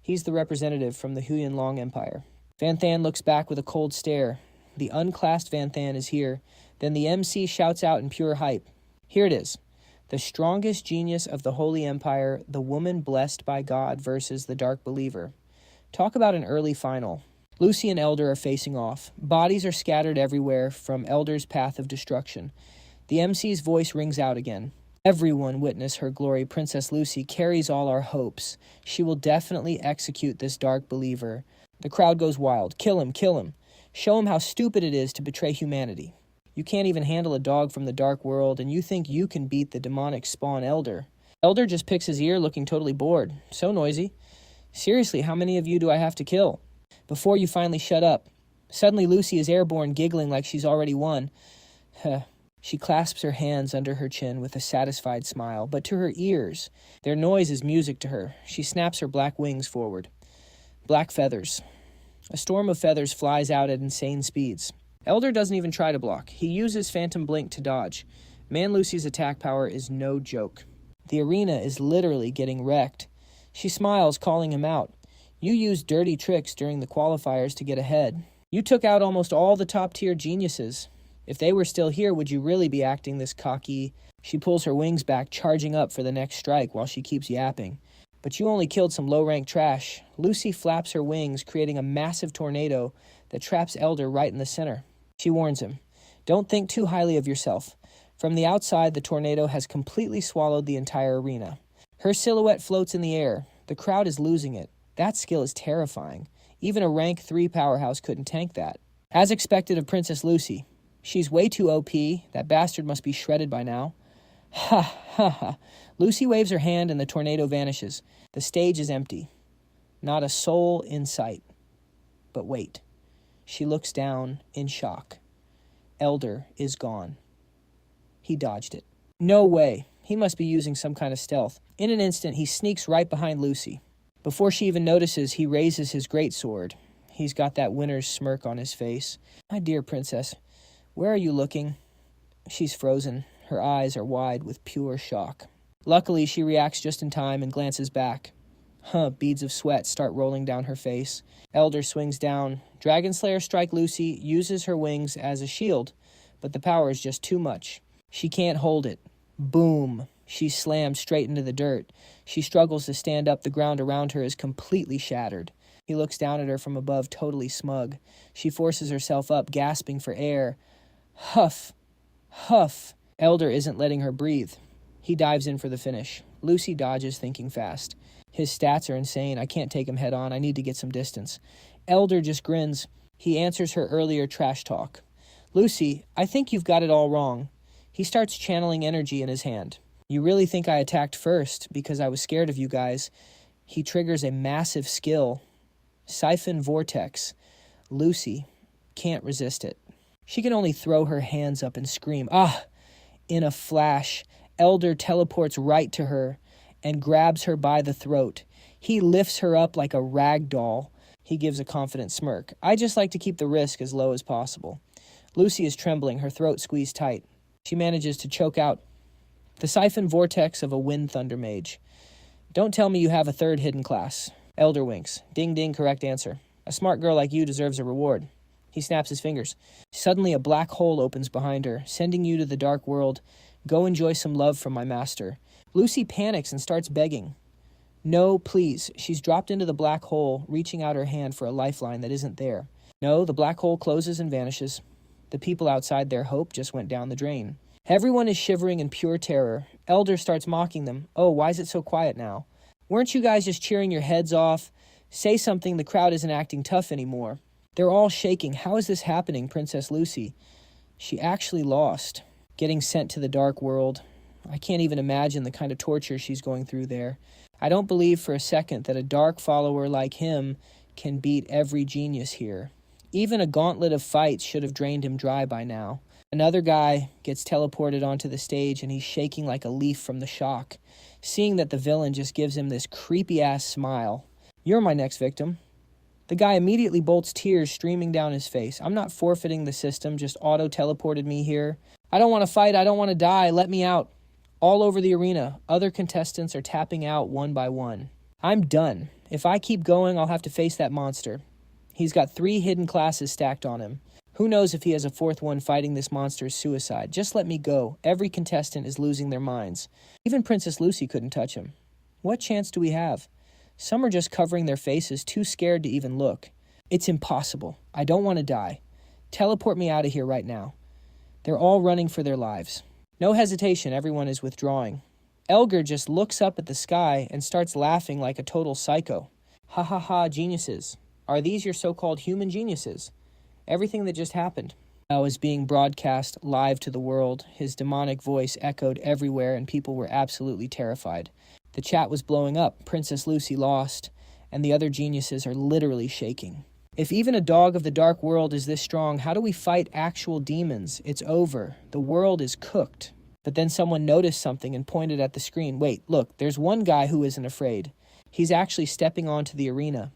He's the representative from the Huyan Long Empire. Van Than looks back with a cold stare. The unclassed Van Than is here. Then the MC shouts out in pure hype. Here it is. The strongest genius of the Holy Empire, the woman blessed by God versus the Dark Believer. Talk about an early final. Lucy and Elder are facing off. Bodies are scattered everywhere from Elder's path of destruction. The MC's voice rings out again. Everyone witness her glory. Princess Lucy carries all our hopes. She will definitely execute this dark believer. The crowd goes wild. Kill him, kill him. Show him how stupid it is to betray humanity. You can't even handle a dog from the dark world, and you think you can beat the demonic spawn Elder. Elder just picks his ear, looking totally bored. So noisy. Seriously, how many of you do I have to kill? Before you finally shut up. Suddenly Lucy is airborne, giggling like she's already won. She clasps her hands under her chin with a satisfied smile, but to her ears, their noise is music to her. She snaps her black wings forward. Black feathers. A storm of feathers flies out at insane speeds. Elder doesn't even try to block. He uses Phantom Blink to dodge. Man Lucy's attack power is no joke. The arena is literally getting wrecked. She smiles, calling him out. You used dirty tricks during the qualifiers to get ahead. You took out almost all the top-tier geniuses. If they were still here, would you really be acting this cocky? She pulls her wings back, charging up for the next strike while she keeps yapping. But you only killed some low-rank trash. Lucy flaps her wings, creating a massive tornado that traps Elder right in the center. She warns him, don't think too highly of yourself. From the outside, the tornado has completely swallowed the entire arena. Her silhouette floats in the air. The crowd is losing it. That skill is terrifying. Even a rank 3 powerhouse couldn't tank that. As expected of Princess Lucy. She's way too OP. That bastard must be shredded by now. Ha ha ha. Lucy waves her hand and the tornado vanishes. The stage is empty. Not a soul in sight. But wait. She looks down in shock. Elder is gone. He dodged it. No way. He must be using some kind of stealth. In an instant, he sneaks right behind Lucy. Before she even notices, he raises his greatsword. He's got that winner's smirk on his face. My dear princess, where are you looking? She's frozen. Her eyes are wide with pure shock. Luckily, she reacts just in time and glances back. Beads of sweat start rolling down her face. Elder swings down. Dragonslayer strike Lucy, uses her wings as a shield, but the power is just too much. She can't hold it. Boom. She's slammed straight into the dirt. She struggles to stand up. The ground around her is completely shattered. He looks down at her from above, totally smug. She forces herself up, gasping for air. Huff. Huff. Elder isn't letting her breathe. He dives in for the finish. Lucy dodges, thinking fast. His stats are insane. I can't take him head on. I need to get some distance. Elder just grins. He answers her earlier trash talk. Lucy, I think you've got it all wrong. He starts channeling energy in his hand. You really think I attacked first because I was scared of you guys. He triggers a massive skill. Siphon Vortex. Lucy can't resist it. She can only throw her hands up and scream. In a flash, Elder teleports right to her and grabs her by the throat. He lifts her up like a rag doll. He gives a confident smirk. I just like to keep the risk as low as possible. Lucy is trembling, her throat squeezed tight. She manages to choke out the siphon vortex of a wind thunder mage. Don't tell me you have a third hidden class. Elder winks. Ding ding, correct answer. A smart girl like you deserves a reward. He snaps his fingers. Suddenly a black hole opens behind her, sending you to the dark world. Go enjoy some love from my master. Lucy panics and starts begging. No, please. She's dropped into the black hole, reaching out her hand for a lifeline that isn't there. No, the black hole closes and vanishes. The people outside their hope just went down the drain. Everyone is shivering in pure terror. Elder starts mocking them. Oh, why is it so quiet now? Weren't you guys just cheering your heads off? Say something, the crowd isn't acting tough anymore. They're all shaking. How is this happening, Princess Lucy? She actually lost. Getting sent to the dark world. I can't even imagine the kind of torture she's going through there. I don't believe for a second that a dark follower like him can beat every genius here. Even a gauntlet of fights should have drained him dry by now. Another guy gets teleported onto the stage and he's shaking like a leaf from the shock, seeing that the villain just gives him this creepy-ass smile. You're my next victim. The guy immediately bolts, tears streaming down his face. I'm not forfeiting the system, just auto-teleported me here. I don't want to fight, I don't want to die, let me out. All over the arena, other contestants are tapping out one by one. I'm done. If I keep going, I'll have to face that monster. He's got 3 hidden classes stacked on him. Who knows if he has a 4th one? Fighting this monster is suicide. Just let me go. Every contestant is losing their minds. Even Princess Lucy couldn't touch him. What chance do we have? Some are just covering their faces, too scared to even look. It's impossible. I don't want to die. Teleport me out of here right now. They're all running for their lives. No hesitation, everyone is withdrawing. Elgar just looks up at the sky and starts laughing like a total psycho. Ha ha ha, geniuses. Are these your so-called human geniuses? Everything that just happened now is being broadcast live to the world. His demonic voice echoed everywhere and people were absolutely terrified. The chat was blowing up. Princess Lucy lost, and the other geniuses are literally shaking. If even a dog of the dark world is this strong, how do we fight actual demons? It's over. The world is cooked. But then someone noticed something and pointed at the screen. Wait, look, there's one guy who isn't afraid. He's actually stepping onto the arena.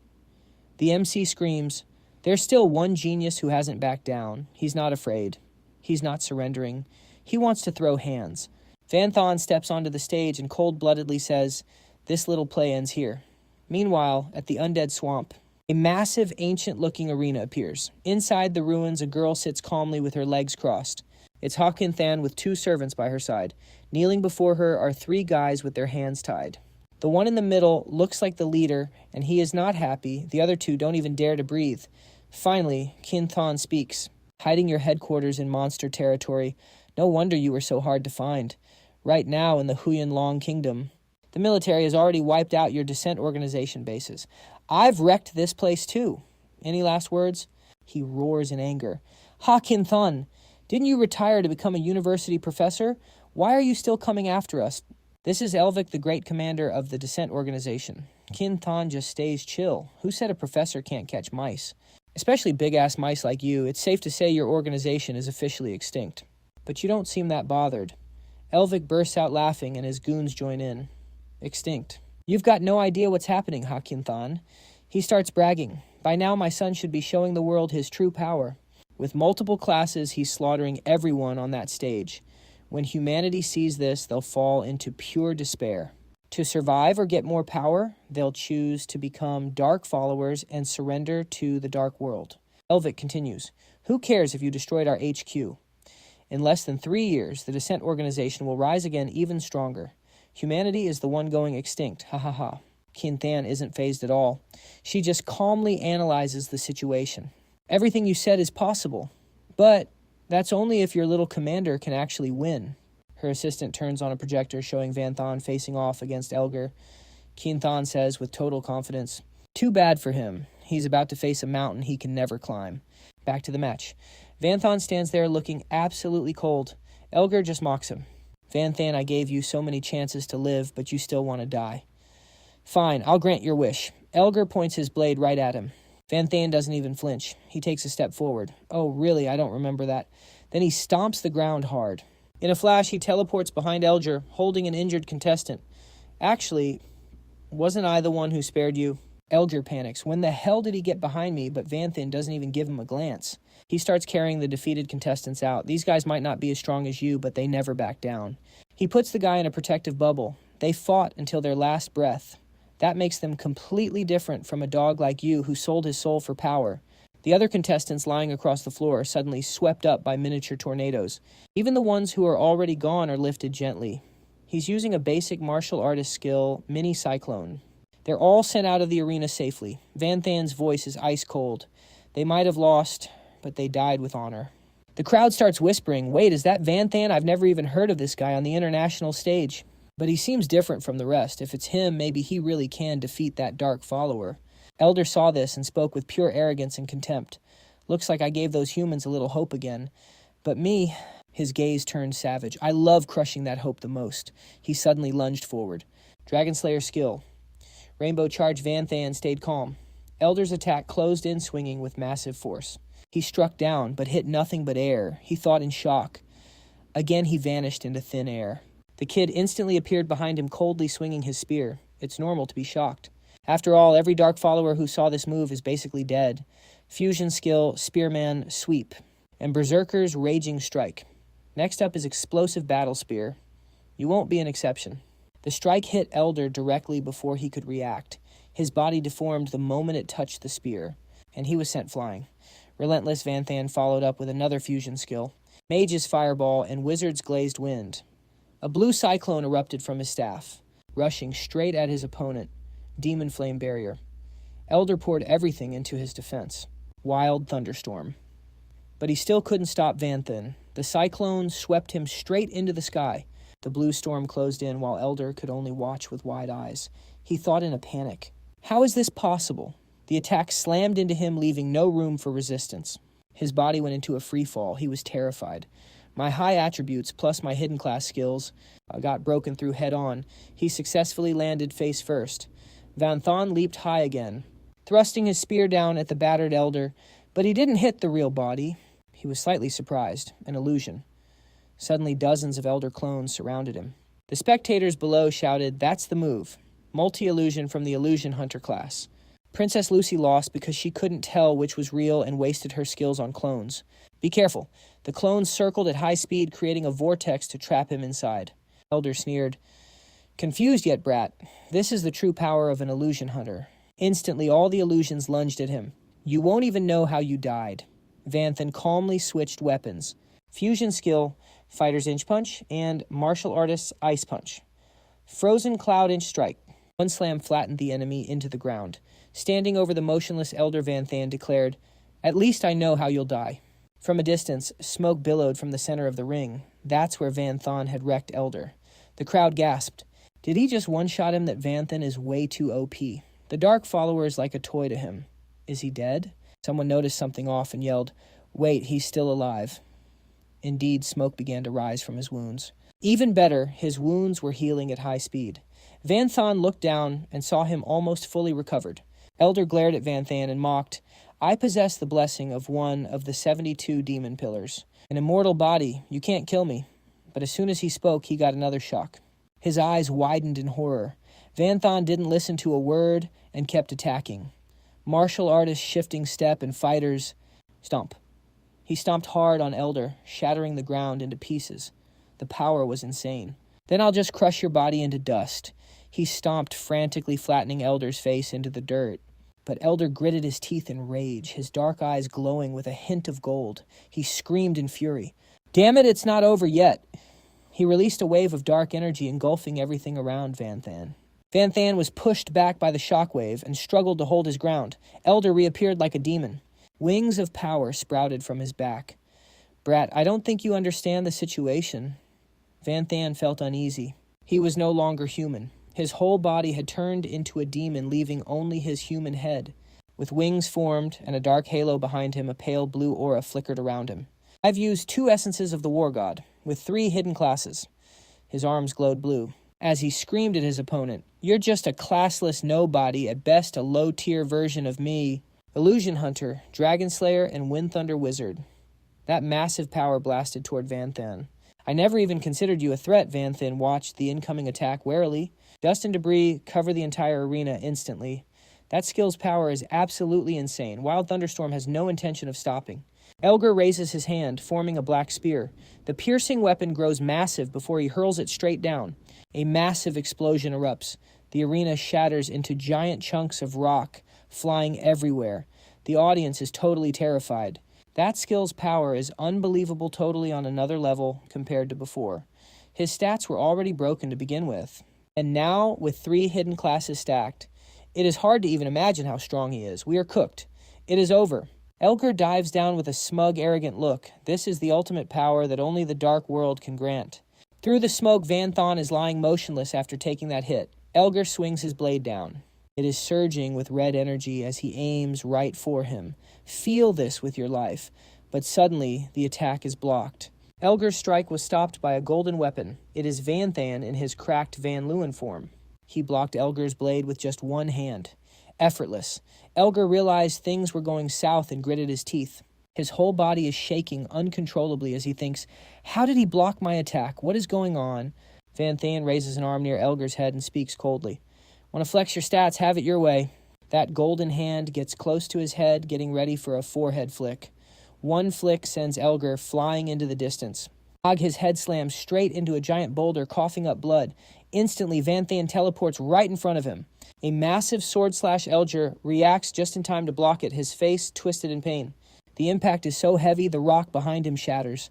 The MC screams, there's still one genius who hasn't backed down. He's not afraid. He's not surrendering. He wants to throw hands. Van Thon steps onto the stage and cold-bloodedly says, this little play ends here. Meanwhile, at the undead swamp, A massive, ancient-looking arena appears. Inside the ruins, a girl sits calmly with her legs crossed. It's Hawkin Than with 2 servants by her side. Kneeling before her are 3 guys with their hands tied. The one in the middle looks like the leader, and he is not happy. The other 2 don't even dare to breathe. Finally, Kin Thon speaks. Hiding your headquarters in monster territory. No wonder you were so hard to find. Right now in the Huyan Long Kingdom, the military has already wiped out your descent organization bases. I've wrecked this place too. Any last words? He roars in anger. Ha Kin Thon, didn't you retire to become a university professor? Why are you still coming after us? This is Elvic, the great commander of the descent organization. Kin Thon just stays chill. Who said a professor can't catch mice? Especially big-ass mice like you, it's safe to say your organization is officially extinct. But you don't seem that bothered. Elvic bursts out laughing and his goons join in. Extinct. You've got no idea what's happening, Ha Kin Thon. He starts bragging. By now my son should be showing the world his true power. With multiple classes, he's slaughtering everyone on that stage. When humanity sees this, they'll fall into pure despair. To survive or get more power, they'll choose to become dark followers and surrender to the dark world. Elvic continues, who cares if you destroyed our HQ? In less than 3 years, the Descent Organization will rise again even stronger. Humanity is the one going extinct, ha ha ha. Kin Than isn't fazed at all. She just calmly analyzes the situation. Everything you said is possible, but that's only if your little commander can actually win. Her assistant turns on a projector showing Van Thon facing off against Elgar. Kin Thon says with total confidence, too bad for him. He's about to face a mountain he can never climb. Back to the match. Van Thon stands there looking absolutely cold. Elgar just mocks him. Van Thon, I gave you so many chances to live, but you still want to die. Fine, I'll grant your wish. Elgar points his blade right at him. Van Thon doesn't even flinch. He takes a step forward. Oh, really? I don't remember that. Then he stomps the ground hard. In a flash, he teleports behind Elgar, holding an injured contestant. Actually, wasn't I the one who spared you? Elgar panics. When the hell did he get behind me? But Van Thon doesn't even give him a glance. He starts carrying the defeated contestants out. These guys might not be as strong as you, but they never back down. He puts the guy in a protective bubble. They fought until their last breath. That makes them completely different from a dog like you who sold his soul for power. The other contestants lying across the floor are suddenly swept up by miniature tornadoes. Even the ones who are already gone are lifted gently. He's using a basic martial artist skill, mini cyclone. They're all sent out of the arena safely. Van Thon's voice is ice cold. They might have lost, but they died with honor. The crowd starts whispering, wait, is that Van Thon? I've never even heard of this guy on the international stage. But he seems different from the rest. If it's him, maybe he really can defeat that dark follower. Elder saw this and spoke with pure arrogance and contempt. Looks like I gave those humans a little hope again. But me, his gaze turned savage. I love crushing that hope the most. He suddenly lunged forward. Dragon Slayer skill. Rainbow Charge Van Thon stayed calm. Elder's attack closed in swinging with massive force. He struck down, but hit nothing but air. He thought in shock. Again he vanished into thin air. The kid instantly appeared behind him, coldly swinging his spear. It's normal to be shocked. After all, every dark follower who saw this move is basically dead. Fusion skill, Spearman, Sweep. And Berserker's Raging Strike. Next up is Explosive Battle Spear. You won't be an exception. The strike hit Elder directly before he could react. His body deformed the moment it touched the spear, and he was sent flying. Relentless Van Thon followed up with another fusion skill, Mage's Fireball and Wizard's Glazed Wind. A blue cyclone erupted from his staff, rushing straight at his opponent, Demon Flame Barrier. Elder poured everything into his defense. Wild Thunderstorm. But he still couldn't stop Van Thon. The cyclone swept him straight into the sky. The blue storm closed in while Elder could only watch with wide eyes. He thought in a panic. How is this possible? The attack slammed into him, leaving no room for resistance. His body went into a free fall. He was terrified. My high attributes plus my hidden class skills got broken through head-on. He successfully landed face first. Van Thon leaped high again, thrusting his spear down at the battered Elder, but he didn't hit the real body. He was slightly surprised, an illusion. Suddenly dozens of Elder clones surrounded him. The spectators below shouted, "That's the move." Multi-illusion from the Illusion Hunter class. Princess Lucy lost because she couldn't tell which was real and wasted her skills on clones. Be careful. The clones circled at high speed, creating a vortex to trap him inside. Elder sneered. Confused yet, brat. This is the true power of an illusion hunter. Instantly, all the illusions lunged at him. You won't even know how you died. Vanthan calmly switched weapons. Fusion skill, Fighter's Inch Punch, and Martial Artist's Ice Punch. Frozen Cloud Inch Strike. One slam flattened the enemy into the ground. Standing over the motionless Elder Vanthan declared, "At least I know how you'll die." From a distance, smoke billowed from the center of the ring. That's where Vanthan had wrecked Elder. The crowd gasped. Did he just one-shot him that Vanthan is way too OP? The Dark Follower is like a toy to him. Is he dead? Someone noticed something off and yelled, "Wait, he's still alive." Indeed, smoke began to rise from his wounds. Even better, his wounds were healing at high speed. Vanthan looked down and saw him almost fully recovered. Elder glared at Vanthan and mocked, "I possess the blessing of one of the 72 demon pillars. An immortal body, you can't kill me." But as soon as he spoke, he got another shock. His eyes widened in horror. Vanthan didn't listen to a word and kept attacking. Martial artist shifting step and fighters stomp. He stomped hard on Elder, shattering the ground into pieces. The power was insane. "Then I'll just crush your body into dust." He stomped, frantically flattening Elder's face into the dirt. But Elder gritted his teeth in rage, his dark eyes glowing with a hint of gold. He screamed in fury. "Damn it, it's not over yet." He released a wave of dark energy engulfing everything around Vanthan. Vanthan was pushed back by the shockwave and struggled to hold his ground. Elder reappeared like a demon. Wings of power sprouted from his back. "Brat, I don't think you understand the situation." Vanthan felt uneasy. He was no longer human. His whole body had turned into a demon, leaving only his human head. With wings formed and a dark halo behind him, a pale blue aura flickered around him. "I've used 2 essences of the War God, with 3 hidden classes." His arms glowed blue. As he screamed at his opponent, "You're just a classless nobody, at best a low-tier version of me. Illusion Hunter, Dragon Slayer, and Wind Thunder Wizard." That massive power blasted toward Vanthan. "I never even considered you a threat." Vanthan watched the incoming attack warily. Dust and debris cover the entire arena instantly. That skill's power is absolutely insane. Wild Thunderstorm has no intention of stopping. Elgar raises his hand, forming a black spear. The piercing weapon grows massive before he hurls it straight down. A massive explosion erupts. The arena shatters into giant chunks of rock, flying everywhere. The audience is totally terrified. That skill's power is unbelievable, totally on another level compared to before. His stats were already broken to begin with. And now, with 3 hidden classes stacked, it is hard to even imagine how strong he is. We are cooked. It is over. Elgar dives down with a smug, arrogant look. This is the ultimate power that only the Dark World can grant. Through the smoke, Vanthan is lying motionless after taking that hit. Elgar swings his blade down. It is surging with red energy as he aims right for him. Feel this with your life. But suddenly, the attack is blocked. Elgar's strike was stopped by a golden weapon. It is Vanthan in his cracked Van Leeuwen form. He blocked Elgar's blade with just one hand. Effortless. Elgar realized things were going south and gritted his teeth. His whole body is shaking uncontrollably as he thinks, "How did he block my attack? What is going on?" Vanthan raises an arm near Elgar's head and speaks coldly. "Want to flex your stats? Have it your way." That golden hand gets close to his head, getting ready for a forehead flick. One flick sends Elgar flying into the distance. His head slams straight into a giant boulder, coughing up blood. Instantly, Vanthan teleports right in front of him. A massive sword/Elgar reacts just in time to block it, his face twisted in pain. The impact is so heavy, the rock behind him shatters.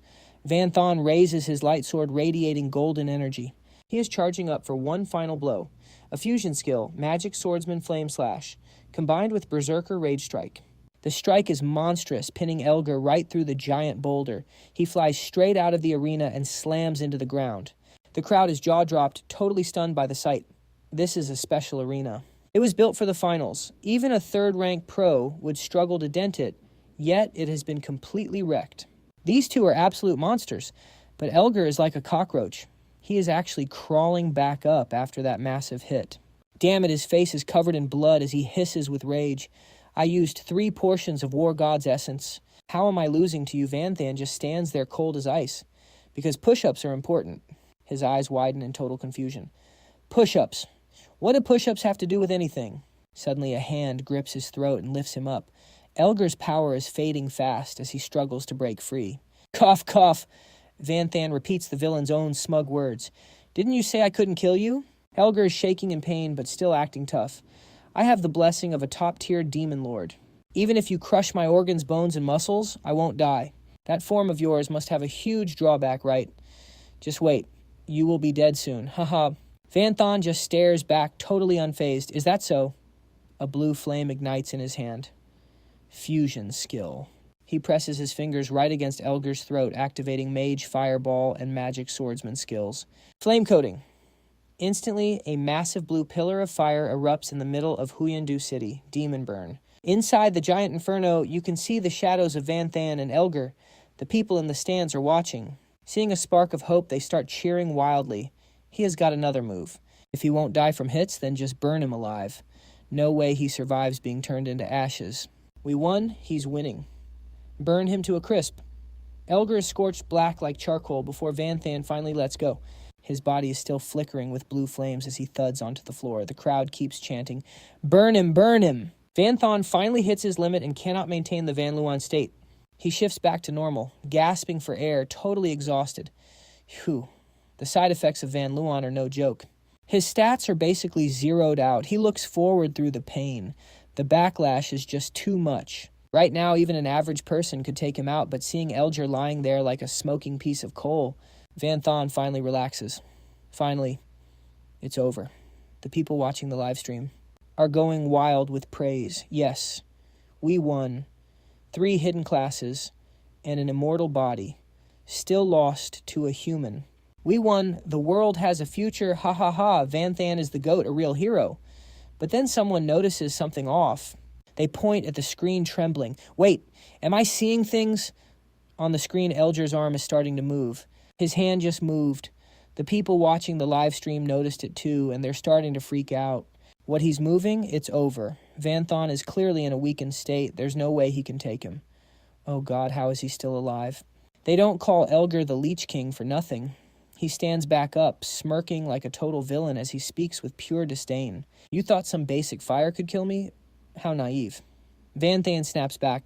Vanthan raises his light sword, radiating golden energy. He is charging up for one final blow. A fusion skill, Magic Swordsman Flame Slash, combined with Berserker Rage Strike. The strike is monstrous, pinning Elgar right through the giant boulder. He flies straight out of the arena and slams into the ground. The crowd is jaw-dropped, totally stunned by the sight. This is a special arena. It was built for the finals. Even a third-ranked pro would struggle to dent it, yet it has been completely wrecked. These two are absolute monsters, but Elgar is like a cockroach. He is actually crawling back up after that massive hit. Damn it, his face is covered in blood as he hisses with rage. "I used 3 portions of War God's essence. How am I losing to you?" Vanthan just stands there cold as ice. "Because push-ups are important." His eyes widen in total confusion. "Push-ups. What do push-ups have to do with anything?" Suddenly a hand grips his throat and lifts him up. Elgar's power is fading fast as he struggles to break free. "Cough, cough." Vanthan repeats the villain's own smug words. "Didn't you say I couldn't kill you?" Elgar is shaking in pain but still acting tough. I have the blessing of a top-tier demon lord. Even if you crush my organs, bones, and muscles, I won't die. That form of yours must have a huge drawback, right? Just wait. You will be dead soon. Haha. Vanthan just stares back, totally unfazed. Is that so? A blue flame ignites in his hand. Fusion skill. He presses his fingers right against Elgar's throat, activating Mage, Fireball, and Magic Swordsman skills. Flame coating. Instantly, a massive blue pillar of fire erupts in the middle of Huyandu City, Demon Burn. Inside the giant inferno, you can see the shadows of Vanthan and Elgar. The people in the stands are watching. Seeing a spark of hope, they start cheering wildly. He has got another move. If he won't die from hits, then just burn him alive. No way he survives being turned into ashes. We won, he's winning. Burn him to a crisp. Elgar is scorched black like charcoal before Vanthan finally lets go. His body is still flickering with blue flames as he thuds onto the floor. The crowd keeps chanting, "Burn him, burn him!" Vanthan finally hits his limit and cannot maintain the Van Luan state. He shifts back to normal, gasping for air, totally exhausted. Phew. The side effects of Van Luan are no joke. His stats are basically zeroed out. He looks forward through the pain. The backlash is just too much. Right now, even an average person could take him out, but seeing Elgar lying there like a smoking piece of coal, Vanthan finally relaxes. Finally, it's over. The people watching the live stream are going wild with praise. Yes, we won. 3 hidden classes and an immortal body, still lost to a human. We won. The world has a future. Ha ha ha. Vanthan is the GOAT, a real hero. But then someone notices something off. They point at the screen, trembling. Wait, am I seeing things? On the screen, Elgar's arm is starting to move. His hand just moved. The people watching the live stream noticed it too, and they're starting to freak out. What he's moving, it's over. Vanthan is clearly in a weakened state. There's no way he can take him. Oh God, how is he still alive? They don't call Elgar the Leech King for nothing. He stands back up, smirking like a total villain as he speaks with pure disdain. You thought some basic fire could kill me? How naive. Vanthan snaps back.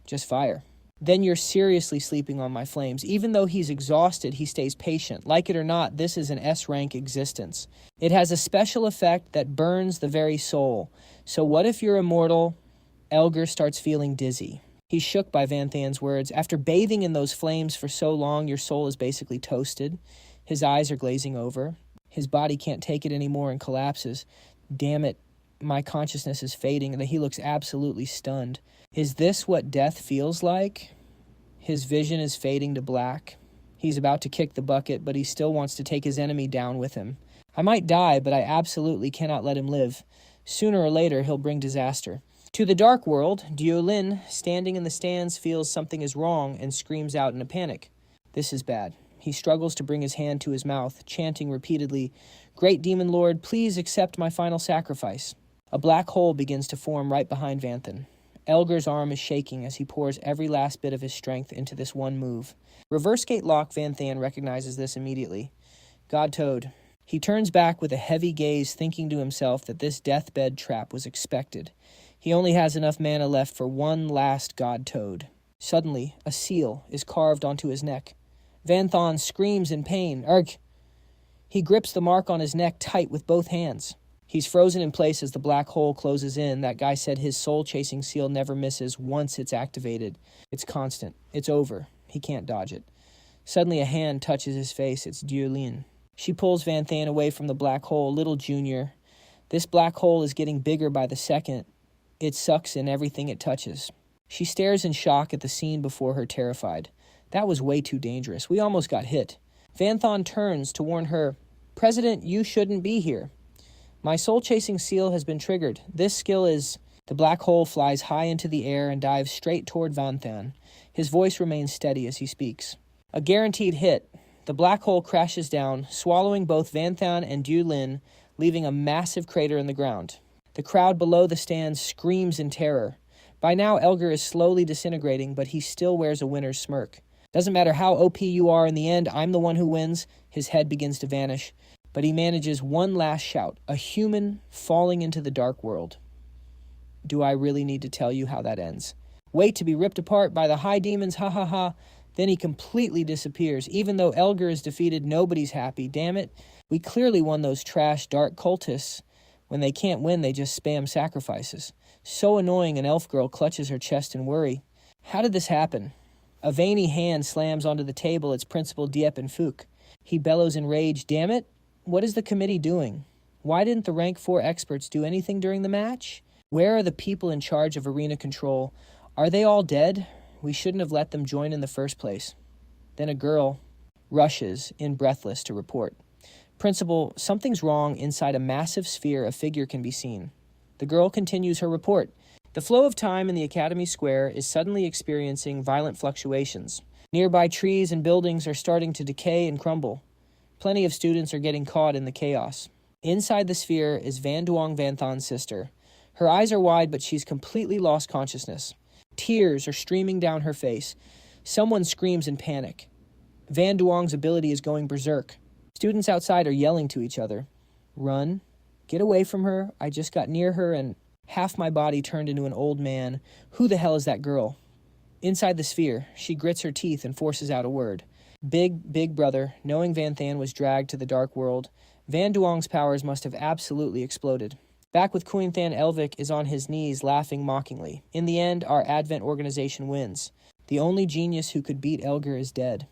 Just fire. Then you're seriously sleeping on my flames. Even though he's exhausted, he stays patient. Like it or not, this is an S-rank existence. It has a special effect that burns the very soul. So what if you're immortal? Elgar starts feeling dizzy. He's shook by Vanthan's words. After bathing in those flames for so long, your soul is basically toasted. His eyes are glazing over. His body can't take it anymore and collapses. Damn it, my consciousness is fading, and he looks absolutely stunned. Is this what death feels like? His vision is fading to black. He's about to kick the bucket, but he still wants to take his enemy down with him. I might die, but I absolutely cannot let him live. Sooner or later, he'll bring disaster. To the dark world, Diolin, standing in the stands, feels something is wrong and screams out in a panic. This is bad. He struggles to bring his hand to his mouth, chanting repeatedly, "Great Demon Lord, please accept my final sacrifice." A black hole begins to form right behind Vanthan. Elgar's arm is shaking as he pours every last bit of his strength into this one move. Reverse gate lock. Vanthan recognizes this immediately. God Toad. He turns back with a heavy gaze, thinking to himself that this deathbed trap was expected. He only has enough mana left for one last God Toad. Suddenly, a seal is carved onto his neck. Vanthan screams in pain. Urgh! He grips the mark on his neck tight with both hands. He's frozen in place as the black hole closes in. That guy said his soul-chasing seal never misses once it's activated. It's constant. It's over. He can't dodge it. Suddenly a hand touches his face. It's Diolin. She pulls Vanthan away from the black hole. Little Junior. This black hole is getting bigger by the second. It sucks in everything it touches. She stares in shock at the scene before her, terrified. That was way too dangerous. We almost got hit. Vanthan turns to warn her, "President, you shouldn't be here. My soul-chasing seal has been triggered. This skill is..." The black hole flies high into the air and dives straight toward Vanthan. His voice remains steady as he speaks. A guaranteed hit. The black hole crashes down, swallowing both Vanthan and Diolin, leaving a massive crater in the ground. The crowd below the stands screams in terror. By now, Elgar is slowly disintegrating, but he still wears a winner's smirk. Doesn't matter how OP you are in the end, I'm the one who wins. His head begins to vanish. But he manages one last shout, a human falling into the dark world. Do I really need to tell you how that ends? Wait to be ripped apart by the high demons, ha ha ha. Then he completely disappears. Even though Elgar is defeated, nobody's happy. Damn it. We clearly won those trash dark cultists. When they can't win, they just spam sacrifices. So annoying, an elf girl clutches her chest in worry. How did this happen? A veiny hand slams onto the table its principal Diep and Fook. He bellows in rage, "Damn it! What is the committee doing? Why didn't the rank 4 experts do anything during the match? Where are the people in charge of arena control? Are they all dead? We shouldn't have let them join in the first place." Then a girl rushes in breathless to report. "Principal, something's wrong inside a massive sphere. A figure can be seen." The girl continues her report. The flow of time in the Academy Square is suddenly experiencing violent fluctuations. Nearby trees and buildings are starting to decay and crumble. Plenty of students are getting caught in the chaos. Inside the sphere is Van Duong Van Thon's sister. Her eyes are wide, but she's completely lost consciousness. Tears are streaming down her face. Someone screams in panic. Van Duong's ability is going berserk. Students outside are yelling to each other. "Run. Get away from her. I just got near her and half my body turned into an old man. Who the hell is that girl?" Inside the sphere, she grits her teeth and forces out a word. Big brother, knowing Van Than was dragged to the dark world, Van Duong's powers must have absolutely exploded. Back with Queen Than, Elvic is on his knees laughing mockingly. In the end, our Advent organization wins. The only genius who could beat Elgar is dead.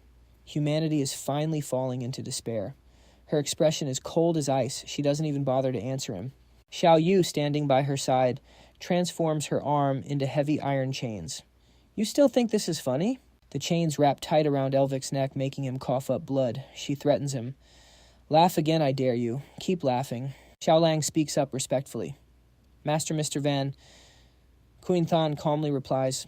Humanity is finally falling into despair. Her expression is cold as ice. She doesn't even bother to answer him. Xiao Yu, standing by her side, transforms her arm into heavy iron chains. "You still think this is funny?" The chains wrap tight around Elvic's neck, making him cough up blood. She threatens him. "Laugh again, I dare you. Keep laughing." Xiao Lang speaks up respectfully. "Master Mr. Van." Queen Than calmly replies,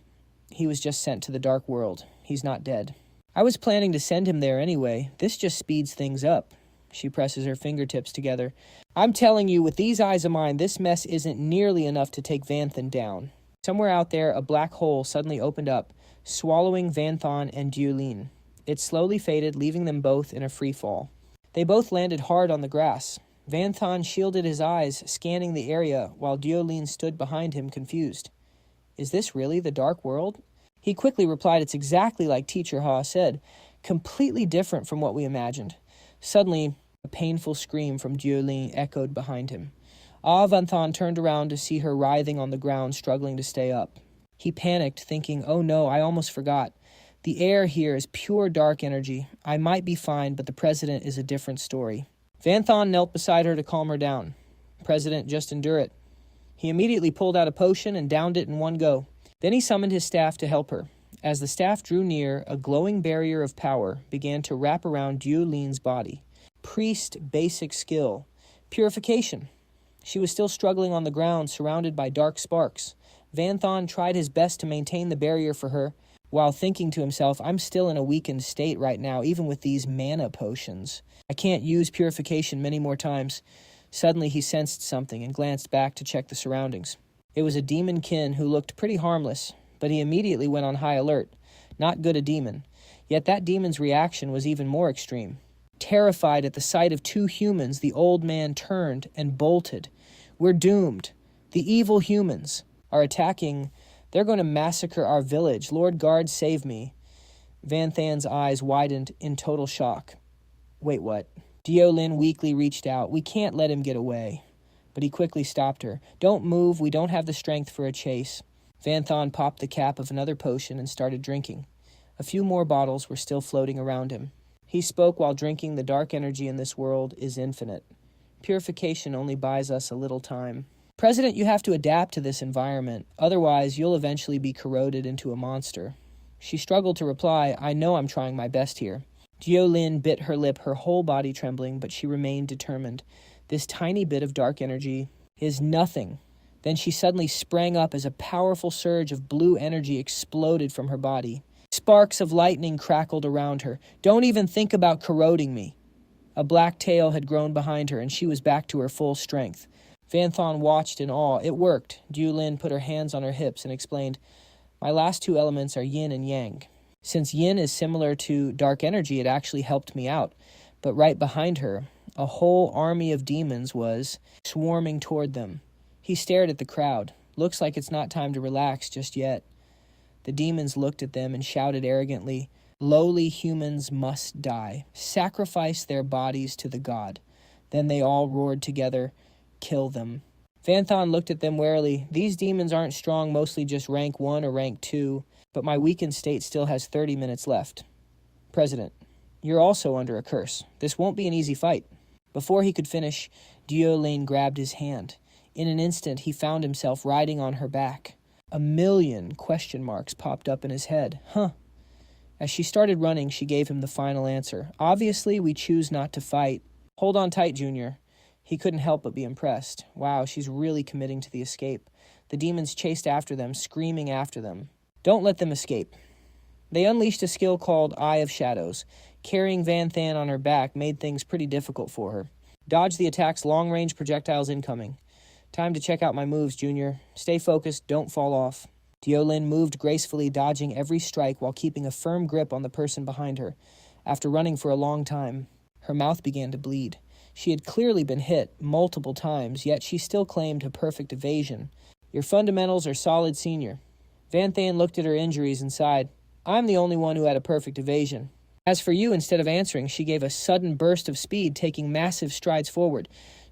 "He was just sent to the dark world. He's not dead." "I was planning to send him there anyway. This just speeds things up." She presses her fingertips together. "I'm telling you, with these eyes of mine, this mess isn't nearly enough to take Van Than down." Somewhere out there, a black hole suddenly opened up, swallowing Van Thon and Duolin. It slowly faded, leaving them both in a free fall. They both landed hard on the grass. Van Thon shielded his eyes, scanning the area, while Duolin stood behind him, confused. "Is this really the dark world?" He quickly replied, "It's exactly like Teacher Ha said, completely different from what we imagined." Suddenly, a painful scream from Duolin echoed behind him. Van Thon turned around to see her writhing on the ground, struggling to stay up. He panicked, thinking, "Oh no, I almost forgot. The air here is pure dark energy. I might be fine, but the president is a different story." Van Thon knelt beside her to calm her down. "President, just endure it." He immediately pulled out a potion and downed it in one go. Then he summoned his staff to help her. As the staff drew near, a glowing barrier of power began to wrap around Duolin's body. Priest basic skill. Purification. She was still struggling on the ground, surrounded by dark sparks. Van Thon tried his best to maintain the barrier for her, while thinking to himself, "I'm still in a weakened state right now, even with these mana potions. I can't use purification many more times." Suddenly he sensed something and glanced back to check the surroundings. It was a demon kin who looked pretty harmless, but he immediately went on high alert. Not good a demon. Yet that demon's reaction was even more extreme. Terrified at the sight of two humans, the old man turned and bolted. "We're doomed. The evil humans are attacking. They're going to massacre our village. Lord Guard, save me." Van Than's eyes widened in total shock. "Wait, what?" Duolin weakly reached out. "We can't let him get away." But he quickly stopped her. "Don't move. We don't have the strength for a chase." Van Thon popped the cap of another potion and started drinking. A few more bottles were still floating around him. He spoke while drinking. "The dark energy in this world is infinite. Purification only buys us a little time. President, you have to adapt to this environment. Otherwise, you'll eventually be corroded into a monster." She struggled to reply, "I know I'm trying my best here." Duolin bit her lip, her whole body trembling, but she remained determined. "This tiny bit of dark energy is nothing." Then she suddenly sprang up as a powerful surge of blue energy exploded from her body. Sparks of lightning crackled around her. "Don't even think about corroding me." A black tail had grown behind her, and she was back to her full strength. Van Thon watched in awe. It worked. Duolin put her hands on her hips and explained, "My last two elements are yin and yang. Since yin is similar to dark energy, it actually helped me out." But right behind her, a whole army of demons was swarming toward them. He stared at the crowd. "Looks like it's not time to relax just yet." The demons looked at them and shouted arrogantly, "Lowly humans must die. Sacrifice their bodies to the god." Then they all roared together, Kill them. Van Thon looked at them warily. These demons aren't strong, mostly just rank 1 or rank 2, but my weakened state still has 30 minutes left. President, you're also under a curse. This won't be an easy fight. Before he could finish, Duolin grabbed his hand. In an instant, he found himself riding on her back. A million question marks popped up in his head. As she started running, she gave him the final answer. Obviously, we choose not to fight. Hold on tight, Junior. He couldn't help but be impressed. Wow, she's really committing to the escape. The demons chased after them, screaming after them. Don't let them escape. They unleashed a skill called Eye of Shadows. Carrying Van Than on her back made things pretty difficult for her. Dodge the attack's long-range projectiles incoming. Time to check out my moves, Junior. Stay focused, don't fall off. Duolin moved gracefully, dodging every strike while keeping a firm grip on the person behind her. After running for a long time, her mouth began to bleed. She had clearly been hit multiple times, yet she still claimed a perfect evasion. Your fundamentals are solid, Senior. Van Than looked at her injuries and sighed. I'm the only one who had a perfect evasion. As for you, instead of answering, she gave a sudden burst of speed, taking massive strides forward.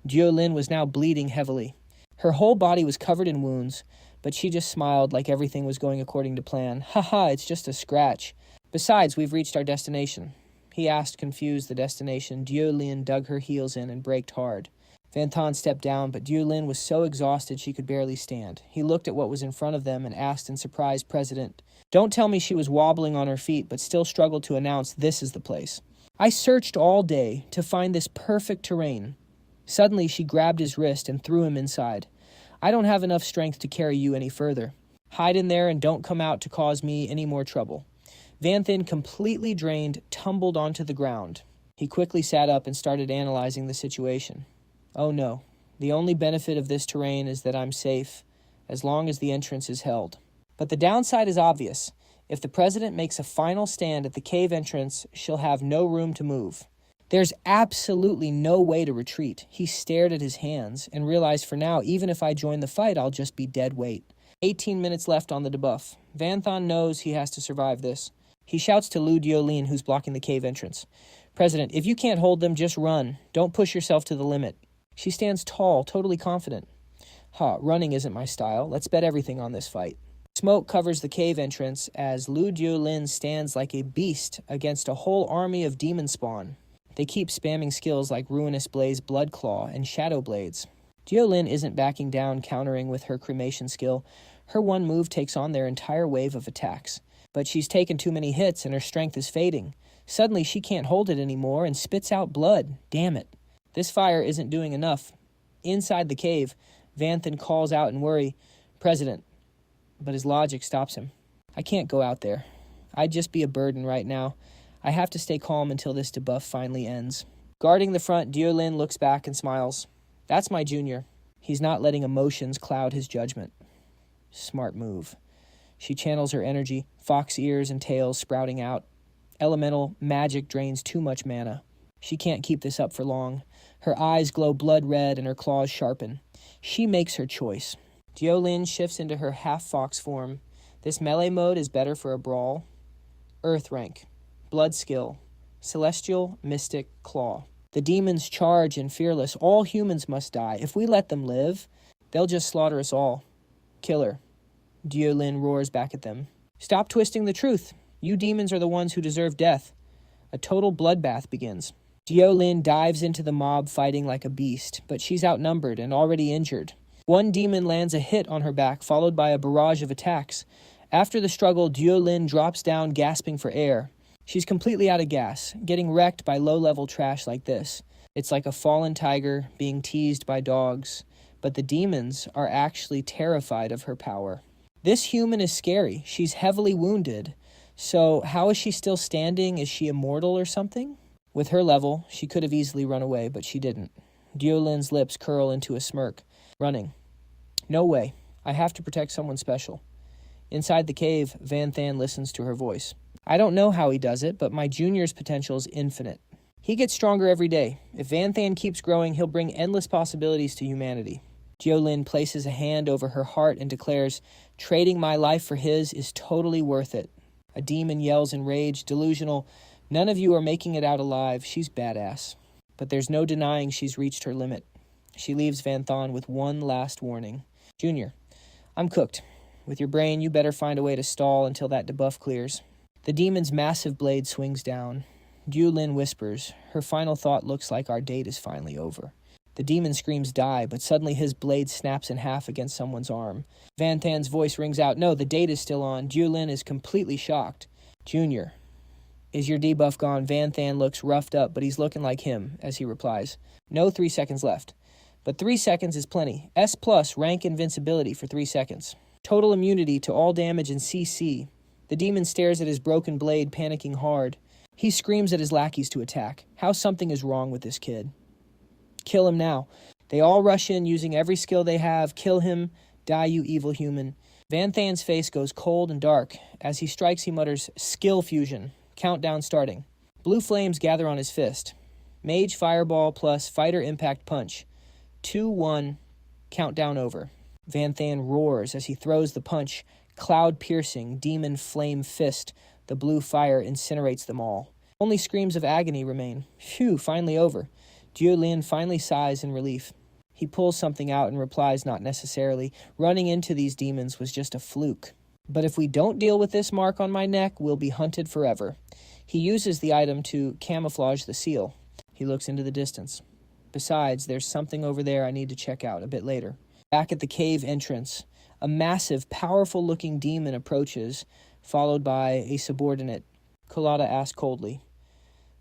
Duolin was now bleeding heavily. Her whole body was covered in wounds, but she just smiled like everything was going according to plan. Haha, it's just a scratch. Besides, we've reached our destination. He asked, confused, the destination. Duolin dug her heels in and braked hard. Van Thon stepped down, but Duolin was so exhausted she could barely stand. He looked at what was in front of them and asked in surprise, President, don't tell me she was wobbling on her feet, but still struggled to announce this is the place. I searched all day to find this perfect terrain. Suddenly, she grabbed his wrist and threw him inside. I don't have enough strength to carry you any further. Hide in there and don't come out to cause me any more trouble. Van Than, completely drained, tumbled onto the ground. He quickly sat up and started analyzing the situation. Oh no, the only benefit of this terrain is that I'm safe, as long as the entrance is held. But the downside is obvious. If the President makes a final stand at the cave entrance, she'll have no room to move. There's absolutely no way to retreat. He stared at his hands and realized for now, even if I join the fight, I'll just be dead weight. 18 minutes left on the debuff. Van Thon knows he has to survive this. He shouts to Lu Duolin, who's blocking the cave entrance. President, if you can't hold them, just run. Don't push yourself to the limit. She stands tall, totally confident. Running isn't my style. Let's bet everything on this fight. Smoke covers the cave entrance as Lu Duolin stands like a beast against a whole army of demon spawn. They keep spamming skills like Ruinous Blaze, Blood Claw, and Shadow Blades. Duolin isn't backing down, countering with her cremation skill. Her one move takes on their entire wave of attacks. But she's taken too many hits and her strength is fading. Suddenly she can't hold it anymore and spits out blood. Damn it. This fire isn't doing enough. Inside the cave, Van Than calls out in worry, President. But his logic stops him. I can't go out there. I'd just be a burden right now. I have to stay calm until this debuff finally ends. Guarding the front, Duolin looks back and smiles. That's my Junior. He's not letting emotions cloud his judgment. Smart move. She channels her energy, fox ears and tails sprouting out. Elemental magic drains too much mana. She can't keep this up for long. Her eyes glow blood red and her claws sharpen. She makes her choice. Duolin shifts into her half-fox form. This melee mode is better for a brawl. Earth rank. Blood skill. Celestial, Mystic, Claw. The demons charge and fearless. All humans must die. If we let them live, they'll just slaughter us all. Killer. Duolin roars back at them. Stop twisting the truth. You demons are the ones who deserve death. A total bloodbath begins. Duolin dives into the mob fighting like a beast, but she's outnumbered and already injured. One demon lands a hit on her back, followed by a barrage of attacks. After the struggle, Duolin drops down, gasping for air. She's completely out of gas, getting wrecked by low-level trash like this. It's like a fallen tiger being teased by dogs, but the demons are actually terrified of her power. This human is scary. She's heavily wounded. So how is she still standing? Is she immortal or something? With her level, she could have easily run away, but she didn't. Duolin's lips curl into a smirk. Running. No way. I have to protect someone special. Inside the cave, Van Than listens to her voice. I don't know how he does it, but my Junior's potential is infinite. He gets stronger every day. If Van Than keeps growing, he'll bring endless possibilities to humanity. Duolin places a hand over her heart and declares, trading my life for his is totally worth it. A demon yells in rage, delusional, none of you are making it out alive. She's badass. But there's no denying she's reached her limit. She leaves Van Thon with one last warning. Junior, I'm cooked. With your brain, you better find a way to stall until that debuff clears. The demon's massive blade swings down. Diu Lin whispers. Her final thought looks like our date is finally over. The demon screams die, but suddenly his blade snaps in half against someone's arm. Van Than's voice rings out, no, the date is still on. Diu Lin is completely shocked. Junior, is your debuff gone? Van Than looks roughed up, but he's looking like him, as he replies. No, 3 seconds left. But 3 seconds is plenty. S+ rank invincibility for 3 seconds. Total immunity to all damage and CC. The demon stares at his broken blade, panicking hard. He screams at his lackeys to attack. How something is wrong with this kid. Kill him now. They all rush in using every skill they have. Kill him. Die, you evil human. Van Than's face goes cold and dark. As he strikes, he mutters, skill fusion. Countdown starting. Blue flames gather on his fist. Mage fireball plus fighter impact punch. 2-1. Countdown over. Van Than roars as he throws the punch. Cloud-piercing, demon flame fist. The blue fire incinerates them all. Only screams of agony remain. Phew, finally over. Diu Lin finally sighs in relief. He pulls something out and replies not necessarily. Running into these demons was just a fluke. But if we don't deal with this mark on my neck, we'll be hunted forever. He uses the item to camouflage the seal. He looks into the distance. Besides, there's something over there I need to check out a bit later. Back at the cave entrance, a massive, powerful-looking demon approaches, followed by a subordinate. Colada asks coldly,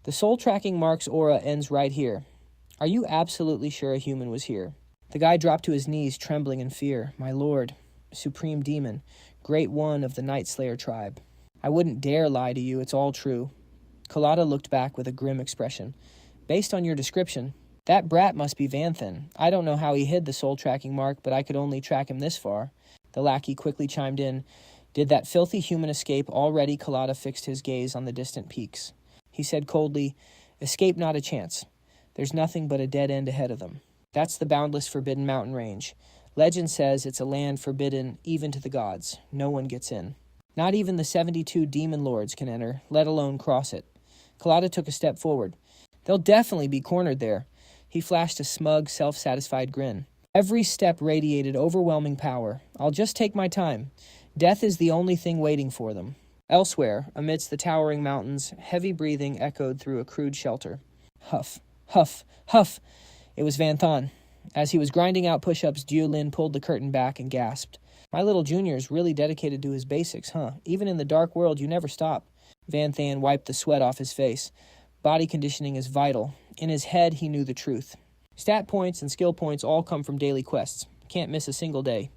the soul-tracking mark's aura ends right here. Are you absolutely sure a human was here? The guy dropped to his knees, trembling in fear. My lord, supreme demon, great one of the Night Slayer tribe. I wouldn't dare lie to you, it's all true. Colada looked back with a grim expression. Based on your description, that brat must be Van Than. I don't know how he hid the soul-tracking mark, but I could only track him this far. The lackey quickly chimed in. Did that filthy human escape already? Colada fixed his gaze on the distant peaks. He said coldly, escape not a chance. There's nothing but a dead end ahead of them. That's the boundless forbidden mountain range. Legend says it's a land forbidden even to the gods. No one gets in. Not even the 72 demon lords can enter, let alone cross it. Colada took a step forward. They'll definitely be cornered there. He flashed a smug, self-satisfied grin. Every step radiated overwhelming power. I'll just take my time. Death is the only thing waiting for them. Elsewhere, amidst the towering mountains, heavy breathing echoed through a crude shelter. Huff, huff, huff. It was Van Thon. As he was grinding out push-ups, Diu Lin pulled the curtain back and gasped. My little junior is really dedicated to his basics, huh? Even in the dark world, you never stop. Van Than wiped the sweat off his face. Body conditioning is vital. In his head, he knew the truth. Stat points and skill points all come from daily quests. Can't miss a single day.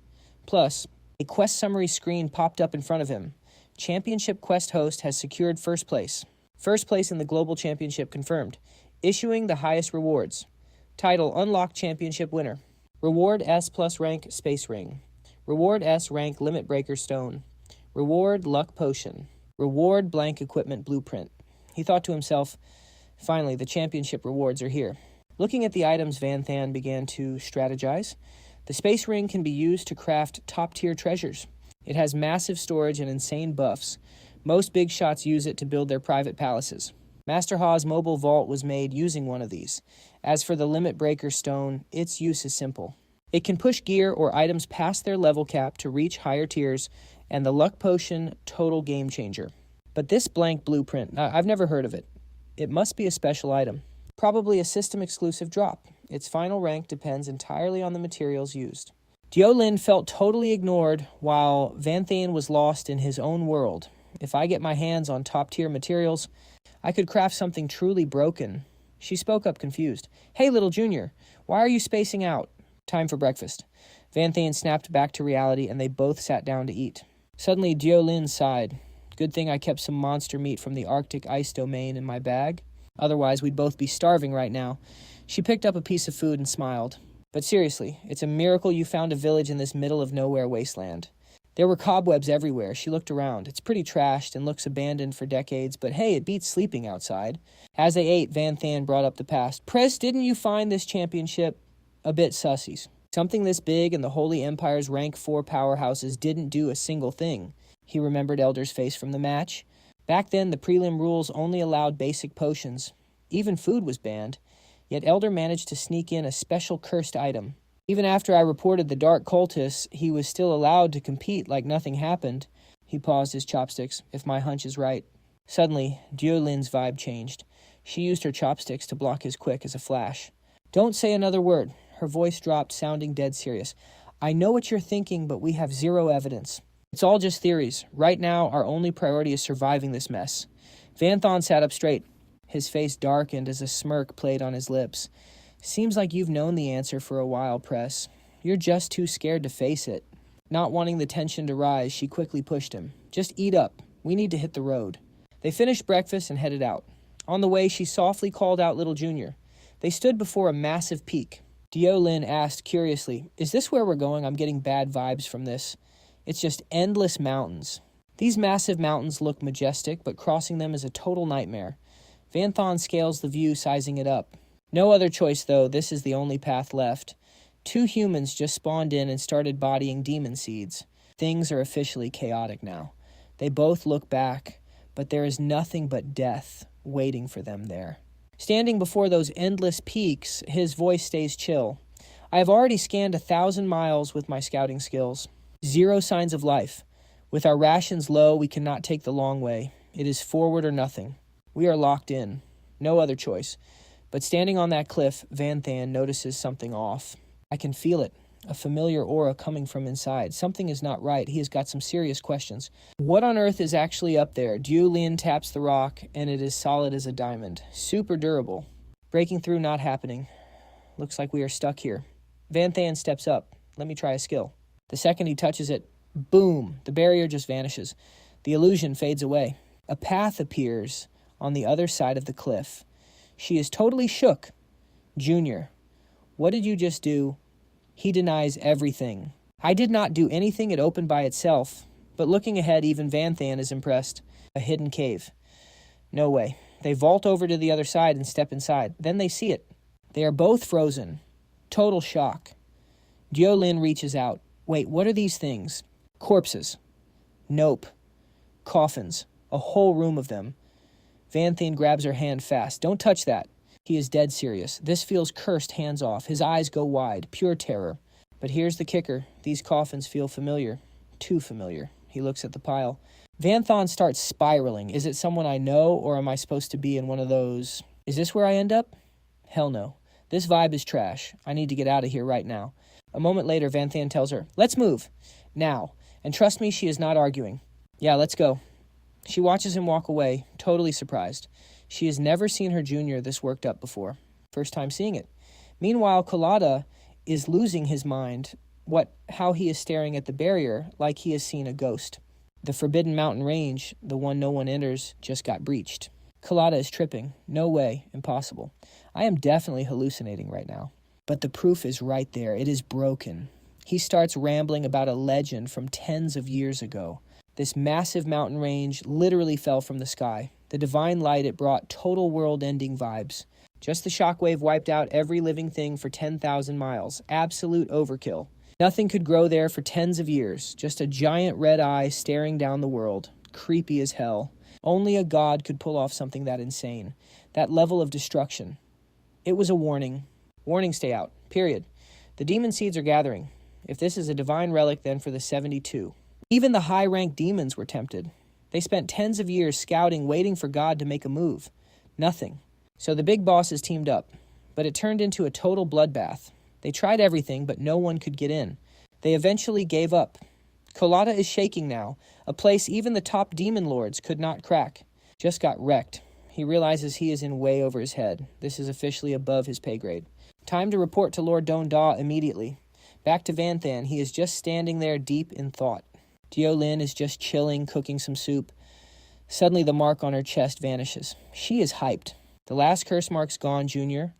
Plus, a quest summary screen popped up in front of him. Championship quest host has secured first place. First place in the global championship confirmed. Issuing the highest rewards. Title, Unlocked Championship Winner. Reward S+ rank Space Ring. Reward S rank Limit Breaker Stone. Reward Luck Potion. Reward Blank Equipment Blueprint. He thought to himself, finally, the championship rewards are here. Looking at the items, Van Than began to strategize. The Space Ring can be used to craft top-tier treasures. It has massive storage and insane buffs. Most big shots use it to build their private palaces. Master Ha's mobile vault was made using one of these. As for the Limit Breaker Stone, its use is simple. It can push gear or items past their level cap to reach higher tiers, and the Luck Potion, total game changer. But this blank blueprint, I've never heard of it. It must be a special item. Probably a system-exclusive drop. Its final rank depends entirely on the materials used. Diu Lin felt totally ignored while Van Than was lost in his own world. If I get my hands on top-tier materials, I could craft something truly broken. She spoke up confused. Hey, little junior, why are you spacing out? Time for breakfast. Van Than snapped back to reality, and they both sat down to eat. Suddenly, Diu Lin sighed. Good thing I kept some monster meat from the Arctic ice domain in my bag. Otherwise, we'd both be starving right now. She picked up a piece of food and smiled. But seriously, it's a miracle you found a village in this middle-of-nowhere wasteland. There were cobwebs everywhere. She looked around. It's pretty trashed and looks abandoned for decades, but hey, it beats sleeping outside. As they ate, Van Than brought up the past. Pres, didn't you find this championship a bit sussies? Something this big and the Holy Empire's rank 4 powerhouses didn't do a single thing. He remembered Elder's face from the match. Back then, the prelim rules only allowed basic potions. Even food was banned. Yet Elder managed to sneak in a special cursed item. Even after I reported the dark cultists, he was still allowed to compete like nothing happened. He paused his chopsticks, if my hunch is right. Suddenly, Diolin's vibe changed. She used her chopsticks to block his quick as a flash. Don't say another word. Her voice dropped, sounding dead serious. I know what you're thinking, but we have zero evidence. It's all just theories. Right now, our only priority is surviving this mess. Vanthon sat up straight. His face darkened as a smirk played on his lips. Seems like you've known the answer for a while, Press. You're just too scared to face it. Not wanting the tension to rise, she quickly pushed him. Just eat up. We need to hit the road. They finished breakfast and headed out. On the way, she softly called out Little Junior. They stood before a massive peak. Diolin asked curiously, Is this where we're going? I'm getting bad vibes from this. It's just endless mountains. These massive mountains look majestic, but crossing them is a total nightmare. Vanthon scales the view, sizing it up. No other choice, though. This is the only path left. 2 humans just spawned in and started bodying demon seeds. Things are officially chaotic now. They both look back, but there is nothing but death waiting for them there. Standing before those endless peaks, his voice stays chill. I have already scanned 1,000 miles with my scouting skills. 0 signs of life. With our rations low, we cannot take the long way. It is forward or nothing. We are locked in. No other choice. But standing on that cliff, Vanthan notices something off. I can feel it. A familiar aura coming from inside. Something is not right. He has got some serious questions. What on earth is actually up there? Diolin taps the rock, and it is solid as a diamond. Super durable. Breaking through not happening. Looks like we are stuck here. Vanthan steps up. Let me try a skill. The second he touches it, boom, the barrier just vanishes. The illusion fades away. A path appears on the other side of the cliff. She is totally shook. Junior, what did you just do? He denies everything. I did not do anything. It opened by itself. But looking ahead, even Vanthan is impressed. A hidden cave. No way. They vault over to the other side and step inside. Then they see it. They are both frozen. Total shock. Diolin reaches out. Wait, what are these things? Corpses. Nope. Coffins. A whole room of them. Vanthan grabs her hand fast. Don't touch that. He is dead serious. This feels cursed, hands off. His eyes go wide. Pure terror. But here's the kicker. These coffins feel familiar. Too familiar. He looks at the pile. Vanthon starts spiraling. Is it someone I know, or am I supposed to be in one of those? Is this where I end up? Hell no. This vibe is trash. I need to get out of here right now. A moment later, Vanthan tells her, Let's move. Now. And trust me, she is not arguing. Yeah, let's go. She watches him walk away, totally surprised. She has never seen her junior this worked up before. First time seeing it. Meanwhile, Collada is losing his mind, how he is staring at the barrier like he has seen a ghost. The forbidden mountain range, the one no one enters, just got breached. Collada is tripping. No way. Impossible. I am definitely hallucinating right now. But the proof is right there. It is broken. He starts rambling about a legend from tens of years ago. This massive mountain range literally fell from the sky. The divine light it brought total world-ending vibes. Just the shockwave wiped out every living thing for 10,000 miles. Absolute overkill. Nothing could grow there for tens of years. Just a giant red eye staring down the world. Creepy as hell. Only a god could pull off something that insane. That level of destruction. It was a warning. Warning, stay out. Period. The demon seeds are gathering. If this is a divine relic, then for the 72. Even the high-ranked demons were tempted. They spent tens of years scouting, waiting for God to make a move. Nothing. So the big bosses teamed up. But it turned into a total bloodbath. They tried everything, but no one could get in. They eventually gave up. Collada is shaking now, a place even the top demon lords could not crack. Just got wrecked. He realizes he is in way over his head. This is officially above his pay grade. Time to report to Lord Don-Da immediately. Back to Vanthan, he is just standing there deep in thought. Diolin is just chilling, cooking some soup. Suddenly the mark on her chest vanishes. She is hyped. The last curse mark's gone, Junior.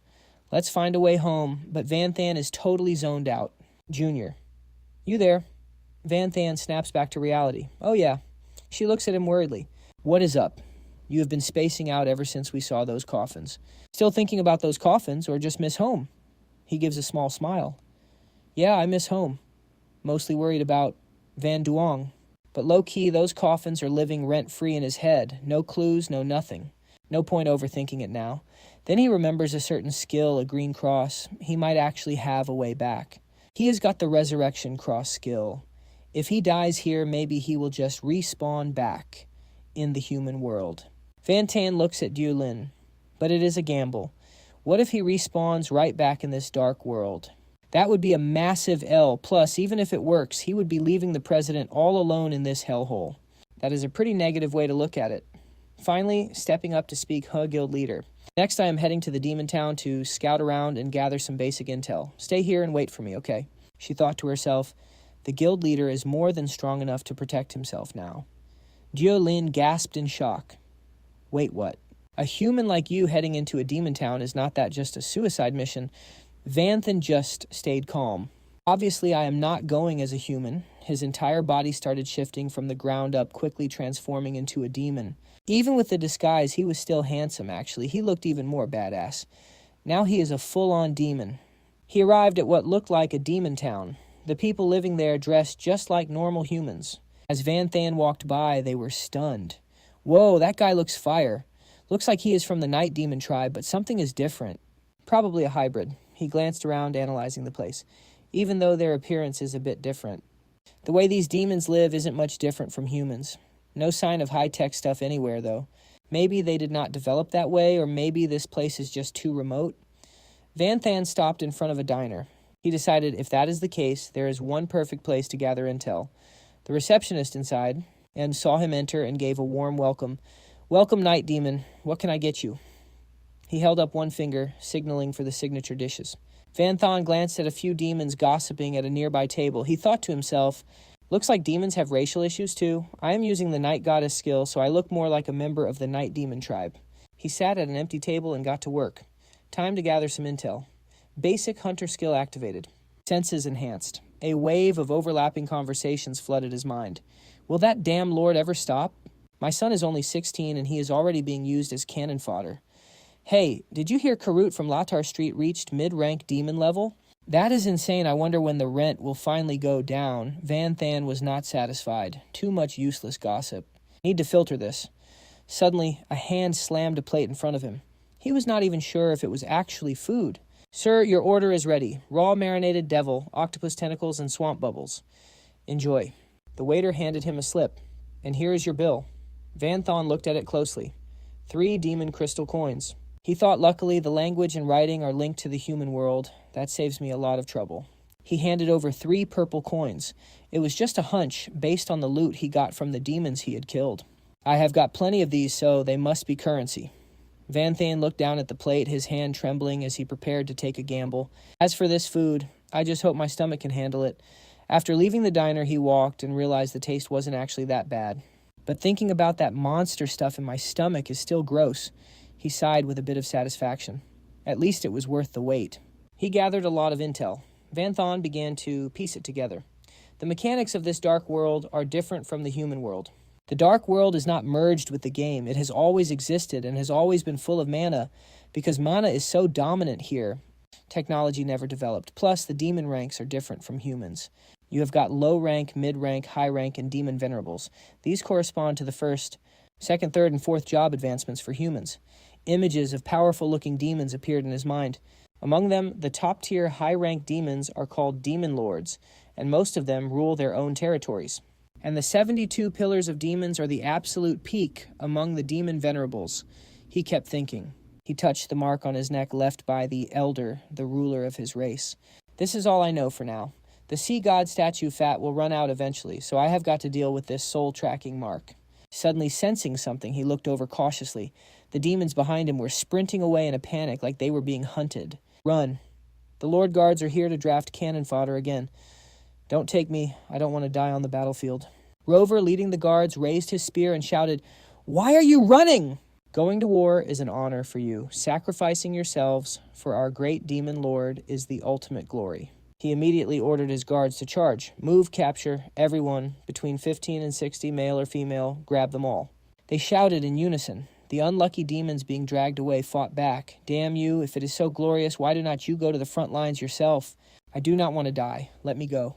Let's find a way home, but Vanthan is totally zoned out. Junior. You there? Vanthan snaps back to reality. Oh yeah. She looks at him worriedly. What is up? You have been spacing out ever since we saw those coffins. Still thinking about those coffins, or just miss home? He gives a small smile. Yeah, I miss home. Mostly worried about Van Duong. But low-key, those coffins are living rent-free in his head. No clues, no nothing. No point overthinking it now. Then he remembers a certain skill, a green cross. He might actually have a way back. He has got the resurrection cross skill. If he dies here, maybe he will just respawn back in the human world. Van Tan looks at Duelin, but it is a gamble. What if he respawns right back in this dark world? That would be a massive L. Plus, even if it works, he would be leaving the president all alone in this hellhole. That is a pretty negative way to look at it. Finally, stepping up to speak Guild leader. Next, I am heading to the demon town to scout around and gather some basic intel. Stay here and wait for me, okay? She thought to herself, the guild leader is more than strong enough to protect himself now. Duelin gasped in shock. Wait, what? A human like you heading into a demon town is not that just a suicide mission. Vanthan just stayed calm. Obviously, I am not going as a human. His entire body started shifting from the ground up, quickly transforming into a demon. Even with the disguise, he was still handsome, actually. He looked even more badass. Now he is a full-on demon. He arrived at what looked like a demon town. The people living there dressed just like normal humans. As Vanthan walked by, they were stunned. Whoa, that guy looks fire. Looks like he is from the Night Demon tribe, but something is different. Probably a hybrid. He glanced around, analyzing the place, even though their appearance is a bit different. The way these demons live isn't much different from humans. No sign of high-tech stuff anywhere, though. Maybe they did not develop that way, or maybe this place is just too remote. Vanthan stopped in front of a diner. He decided if that is the case, there is one perfect place to gather intel. The receptionist inside and saw him enter and gave a warm welcome. Welcome, Night Demon. What can I get you? He held up one finger, signaling for the signature dishes. Vanthan glanced at a few demons gossiping at a nearby table. He thought to himself, looks like demons have racial issues too. I am using the Night Goddess skill, so I look more like a member of the Night Demon tribe. He sat at an empty table and got to work. Time to gather some intel. Basic hunter skill activated. Senses enhanced. A wave of overlapping conversations flooded his mind. Will that damn lord ever stop? My son is only 16 and he is already being used as cannon fodder. Hey, did you hear Karut from Latar Street reached mid-rank demon level? That is insane. I wonder when the rent will finally go down. Vanthan was not satisfied. Too much useless gossip. Need to filter this. Suddenly, a hand slammed a plate in front of him. He was not even sure if it was actually food. Sir, your order is ready. Raw marinated devil, octopus tentacles, and swamp bubbles. Enjoy. The waiter handed him a slip. And here is your bill. Vanthan looked at it closely. 3 demon crystal coins. He thought luckily the language and writing are linked to the human world. That saves me a lot of trouble. He handed over 3 purple coins. It was just a hunch based on the loot he got from the demons he had killed. I have got plenty of these, so they must be currency. Vanthan looked down at the plate, his hand trembling as he prepared to take a gamble. As for this food, I just hope my stomach can handle it. After leaving the diner, he walked and realized the taste wasn't actually that bad. But thinking about that monster stuff in my stomach is still gross. He sighed with a bit of satisfaction. At least it was worth the wait. He gathered a lot of intel. Vanthan began to piece it together. The mechanics of this dark world are different from the human world. The dark world is not merged with the game. It has always existed and has always been full of mana because mana is so dominant here. Technology never developed. Plus, the demon ranks are different from humans. You have got low rank, mid rank, high rank, and demon venerables. These correspond to the first, second, third, and fourth job advancements for humans. Images of powerful-looking demons appeared in his mind. Among them, the top-tier high-rank demons are called demon lords, and most of them rule their own territories. And the 72 pillars of demons are the absolute peak among the demon venerables. He kept thinking. He touched the mark on his neck left by the elder, the ruler of his race. This is all I know for now. The sea god statue fat will run out eventually, so I have got to deal with this soul-tracking mark. Suddenly sensing something, he looked over cautiously. The demons behind him were sprinting away in a panic like they were being hunted. Run. The Lord Guards are here to draft cannon fodder again. Don't take me. I don't want to die on the battlefield. Rover, leading the guards, raised his spear and shouted, Why are you running? Going to war is an honor for you. Sacrificing yourselves for our great demon lord is the ultimate glory. He immediately ordered his guards to charge. Move, capture, everyone, between 15 and 60, male or female, grab them all. They shouted in unison. The unlucky demons being dragged away fought back. Damn you, if it is so glorious, why do not you go to the front lines yourself? I do not want to die. Let me go.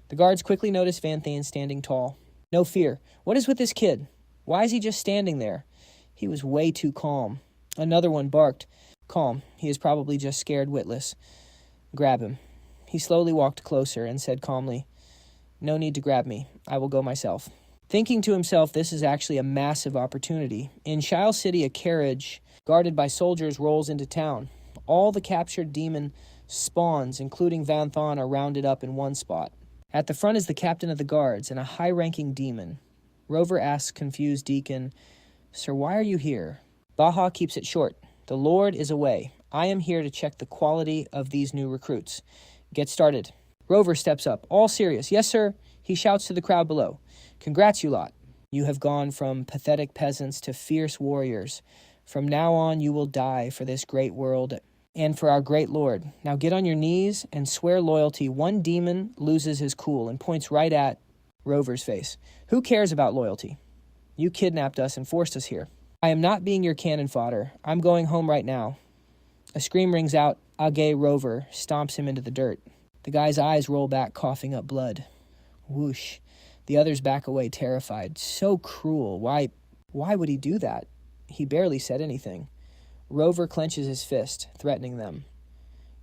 The guards quickly noticed Vanthan standing tall. No fear. What is with this kid? Why is he just standing there? He was way too calm. Another one barked. Calm. He is probably just scared witless. Grab him. He slowly walked closer and said calmly, "No need to grab me. I will go myself." Thinking to himself, this is actually a massive opportunity. In Shile City, a carriage guarded by soldiers rolls into town. All the captured demon spawns, including Van Thon, are rounded up in one spot. At the front is the captain of the guards and a high-ranking demon. Rover asks confused Deacon, "Sir, why are you here?" Baha keeps it short. "The Lord is away. I am here to check the quality of these new recruits. Get started." Rover steps up, all serious. "Yes, sir." He shouts to the crowd below. "Congrats, you lot. You have gone from pathetic peasants to fierce warriors. From now on, you will die for this great world and for our great Lord. Now get on your knees and swear loyalty." One demon loses his cool and points right at Rover's face. "Who cares about loyalty? You kidnapped us and forced us here. I am not being your cannon fodder. I'm going home right now." A scream rings out. Age Rover stomps him into the dirt. The guy's eyes roll back, coughing up blood. Whoosh. The others back away, terrified. So cruel. Why would he do that? He barely said anything. Rover clenches his fist, threatening them.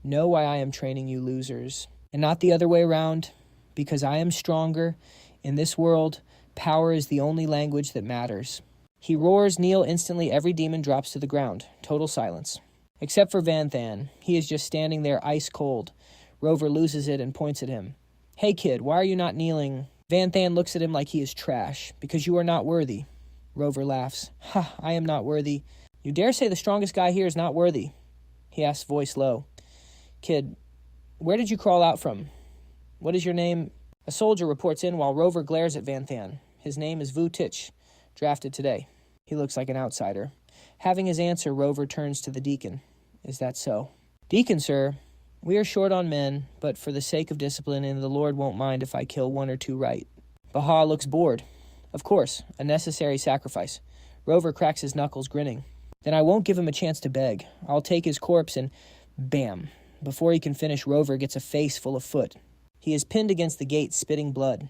"Know why I am training you losers, and not the other way around? Because I am stronger. In this world, power is the only language that matters." He roars, kneel instantly. Every demon drops to the ground. Total silence. Except for Van Than. He is just standing there, ice cold. Rover loses it and points at him. "Hey kid, why are you not kneeling?" Van Than looks at him like he is trash. "Because you are not worthy." Rover laughs. "Ha, I am not worthy. You dare say the strongest guy here is not worthy?" He asks, voice low. "Kid, where did you crawl out from? What is your name?" A soldier reports in while Rover glares at Van Than. His name is Vu Tich, drafted today. He looks like an outsider. Having his answer, Rover turns to the deacon. "Is that so?" "Deacon, sir, we are short on men, but for the sake of discipline, and the Lord won't mind if I kill one or two right." Baha looks bored. "Of course, a necessary sacrifice." Rover cracks his knuckles, grinning. "Then I won't give him a chance to beg. I'll take his corpse and bam. Before he can finish, Rover gets a face full of foot. He is pinned against the gate, spitting blood.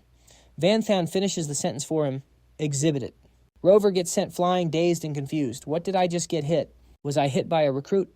Van Than finishes the sentence for him. "Exhibit it." Rover gets sent flying, dazed and confused. What did I just get hit? Was I hit by a recruit?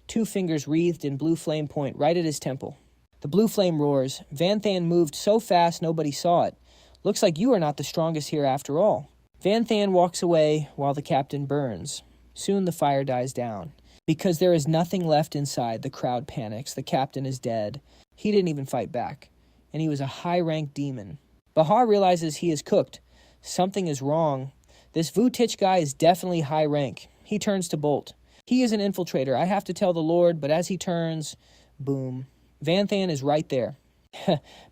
Two fingers wreathed in blue flame point right at his temple. The blue flame roars. Van Than moved so fast nobody saw it. "Looks like you are not the strongest here after all." Van Than walks away while the captain burns. Soon the fire dies down. Because there is nothing left inside, the crowd panics. The captain is dead. He didn't even fight back. And he was a high-ranked demon. Baha realizes he is cooked. Something is wrong. This Vu Tich guy is definitely high rank. He turns to bolt. He is an infiltrator. I have to tell the Lord, but as he turns, boom. Van Than is right there.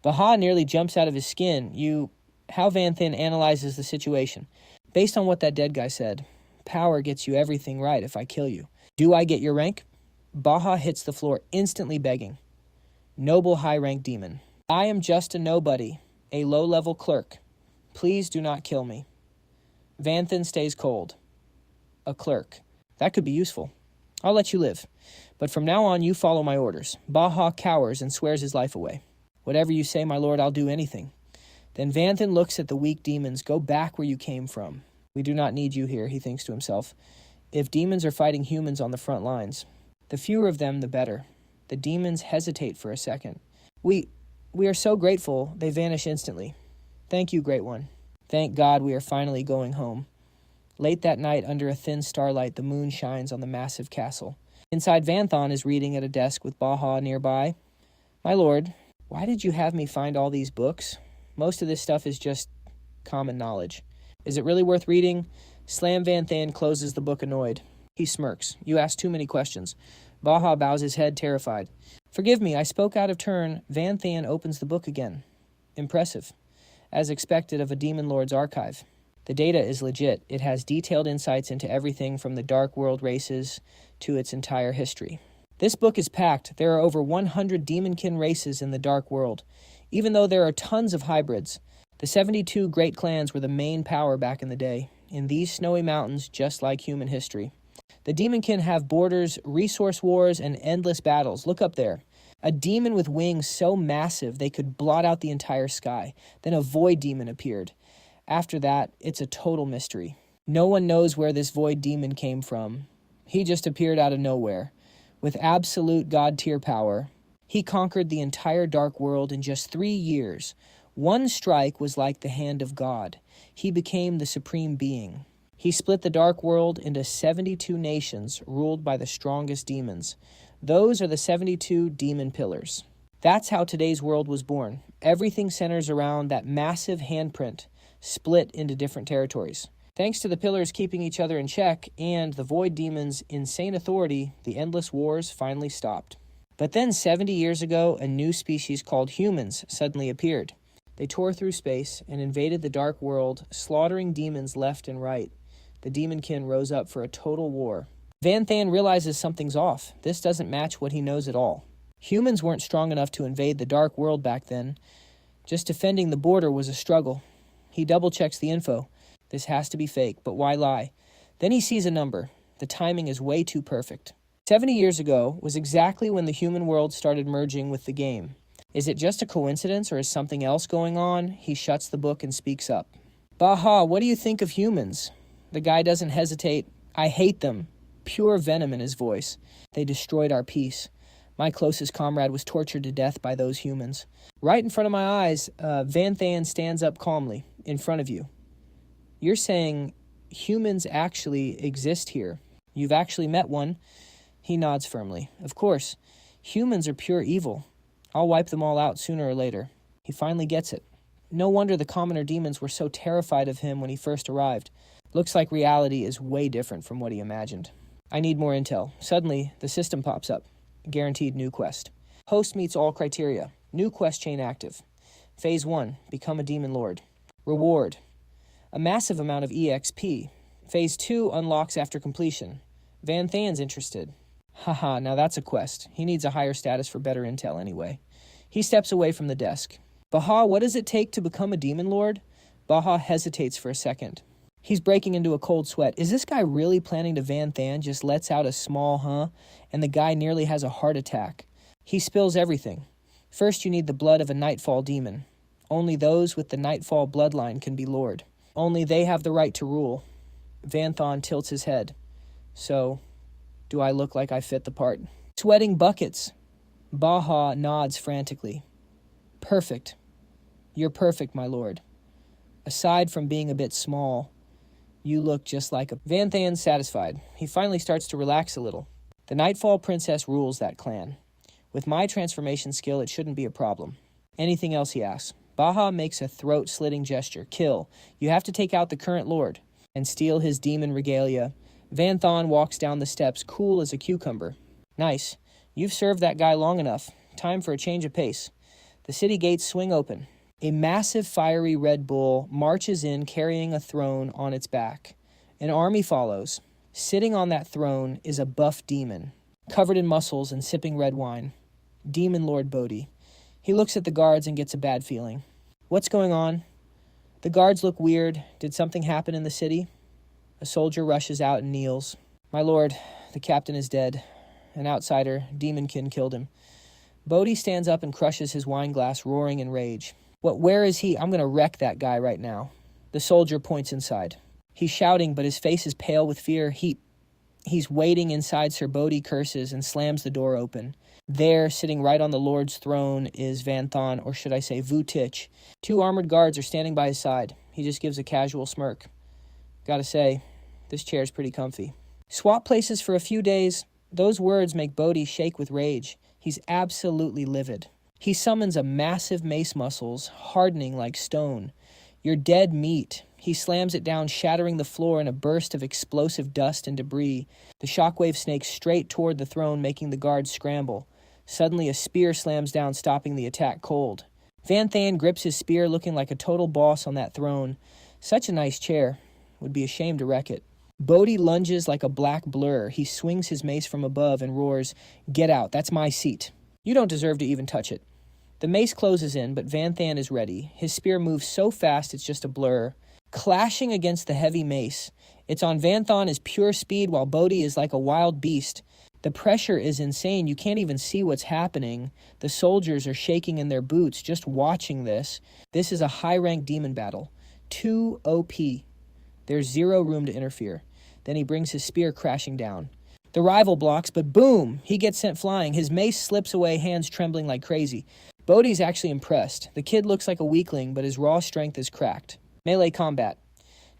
Baha nearly jumps out of his skin. How Van Than analyzes the situation. Based on what that dead guy said, power gets you everything right if I kill you. Do I get your rank? Baha hits the floor, instantly begging. Noble high-rank demon. I am just a nobody, a low-level clerk. Please do not kill me. Van Than stays cold. A clerk. That could be useful. I'll let you live. But from now on, you follow my orders. Baha cowers and swears his life away. Whatever you say, my lord, I'll do anything. Then Van Than looks at the weak demons. Go back where you came from. We do not need you here, he thinks to himself. If demons are fighting humans on the front lines, the fewer of them, the better. The demons hesitate for a second. We are so grateful, they vanish instantly. Thank you, Great One. Thank God we are finally going home. Late that night, under a thin starlight, the moon shines on the massive castle. Inside, Van Than is reading at a desk with Baha nearby. My lord, why did you have me find all these books? Most of this stuff is just common knowledge. Is it really worth reading? Slam Van Than closes the book, annoyed. He smirks. You ask too many questions. Baha bows his head, terrified. Forgive me, I spoke out of turn. Van Than opens the book again. Impressive. As expected of a demon lord's archive. The data is legit. It has detailed insights into everything from the Dark World races to its entire history. This book is packed. There are over 100 demonkin races in the Dark World. Even though there are tons of hybrids, the 72 great clans were the main power back in the day. In these snowy mountains, just like human history. The demonkin have borders, resource wars, and endless battles. Look up there. A demon with wings so massive they could blot out the entire sky. Then a void demon appeared. After that, it's a total mystery. No one knows where this void demon came from. He just appeared out of nowhere. With absolute god-tier power, he conquered the entire dark world in just 3 years. One strike was like the hand of God. He became the supreme being. He split the dark world into 72 nations ruled by the strongest demons. Those are the 72 demon pillars. That's how today's world was born. Everything centers around that massive handprint, split into different territories. Thanks to the pillars keeping each other in check and the void demons' insane authority, the endless wars finally stopped. But then 70 years ago, a new species called humans suddenly appeared. They tore through space and invaded the dark world, slaughtering demons left and right. The demonkin rose up for a total war. Vanthan realizes something's off. This doesn't match what he knows at all. Humans weren't strong enough to invade the dark world back then. Just defending the border was a struggle. He double-checks the info. This has to be fake, but why lie? Then he sees a number. The timing is way too perfect. 70 years ago was exactly when the human world started merging with the game. Is it just a coincidence or is something else going on? He shuts the book and speaks up. Baha, what do you think of humans? The guy doesn't hesitate. I hate them. Pure venom in his voice. They destroyed our peace. My closest comrade was tortured to death by those humans. Right in front of my eyes, Vanthan stands up calmly, in front of you. You're saying humans actually exist here. You've actually met one. He nods firmly. Of course, humans are pure evil. I'll wipe them all out sooner or later. He finally gets it. No wonder the commoner demons were so terrified of him when he first arrived. Looks like reality is way different from what he imagined. I need more intel. Suddenly, the system pops up. Guaranteed new quest. Host meets all criteria. New quest chain active. Phase 1, become a demon lord. Reward, a massive amount of EXP. Phase 2 unlocks after completion. Vanthan's interested. Haha, now that's a quest. He needs a higher status for better intel anyway. He steps away from the desk. Baha, what does it take to become a demon lord? Baha hesitates for a second. He's breaking into a cold sweat. Is this guy really planning to Vanthan? Just lets out a small and the guy nearly has a heart attack. He spills everything. First, you need the blood of a Nightfall demon. Only those with the Nightfall bloodline can be lord. Only they have the right to rule. Vanthan tilts his head. So, do I look like I fit the part? Sweating buckets. Baha nods frantically. Perfect. You're perfect, my lord. Aside from being a bit small, you look just like a... Vanthan's satisfied. He finally starts to relax a little. The Nightfall Princess rules that clan. With my transformation skill, it shouldn't be a problem. Anything else, he asks. Baha makes a throat-slitting gesture. Kill. You have to take out the current lord and steal his demon regalia. Vanthan walks down the steps, cool as a cucumber. Nice. You've served that guy long enough. Time for a change of pace. The city gates swing open. A massive fiery Red Bull marches in carrying a throne on its back. An army follows. Sitting on that throne is a buff demon, covered in muscles and sipping red wine. Demon Lord Bodhi. He looks at the guards and gets a bad feeling. What's going on? The guards look weird. Did something happen in the city? A soldier rushes out and kneels. My lord, the captain is dead. An outsider, Demonkin, killed him. Bodhi stands up and crushes his wine glass, roaring in rage. Where is he? I'm going to wreck that guy right now. The soldier points inside. He's shouting, but his face is pale with fear. He's waiting inside. Sir Bodhi curses and slams the door open. There, sitting right on the Lord's throne, is Vanthan, or should I say Vutich. 2 armored guards are standing by his side. He just gives a casual smirk. Gotta say, this chair's pretty comfy. Swap places for a few days. Those words make Bodhi shake with rage. He's absolutely livid. He summons a massive mace muscles, hardening like stone. You're dead meat. He slams it down, shattering the floor in a burst of explosive dust and debris. The shockwave snakes straight toward the throne, making the guards scramble. Suddenly, a spear slams down, stopping the attack cold. Vanthan grips his spear, looking like a total boss on that throne. Such a nice chair. Would be ashamed to wreck it. Bodhi lunges like a black blur. He swings his mace from above and roars, "Get out, that's my seat. You don't deserve to even touch it." The mace closes in, but Vanthan is ready. His spear moves so fast it's just a blur. Clashing against the heavy mace. It's on Vanthan as pure speed while Bodhi is like a wild beast. The pressure is insane. You can't even see what's happening. The soldiers are shaking in their boots just watching this. This is a high-ranked demon battle. 2 OP. There's zero room to interfere. Then he brings his spear crashing down. The rival blocks, but boom! He gets sent flying. His mace slips away, hands trembling like crazy. Bodhi's actually impressed. The kid looks like a weakling, but his raw strength is cracked. Melee combat.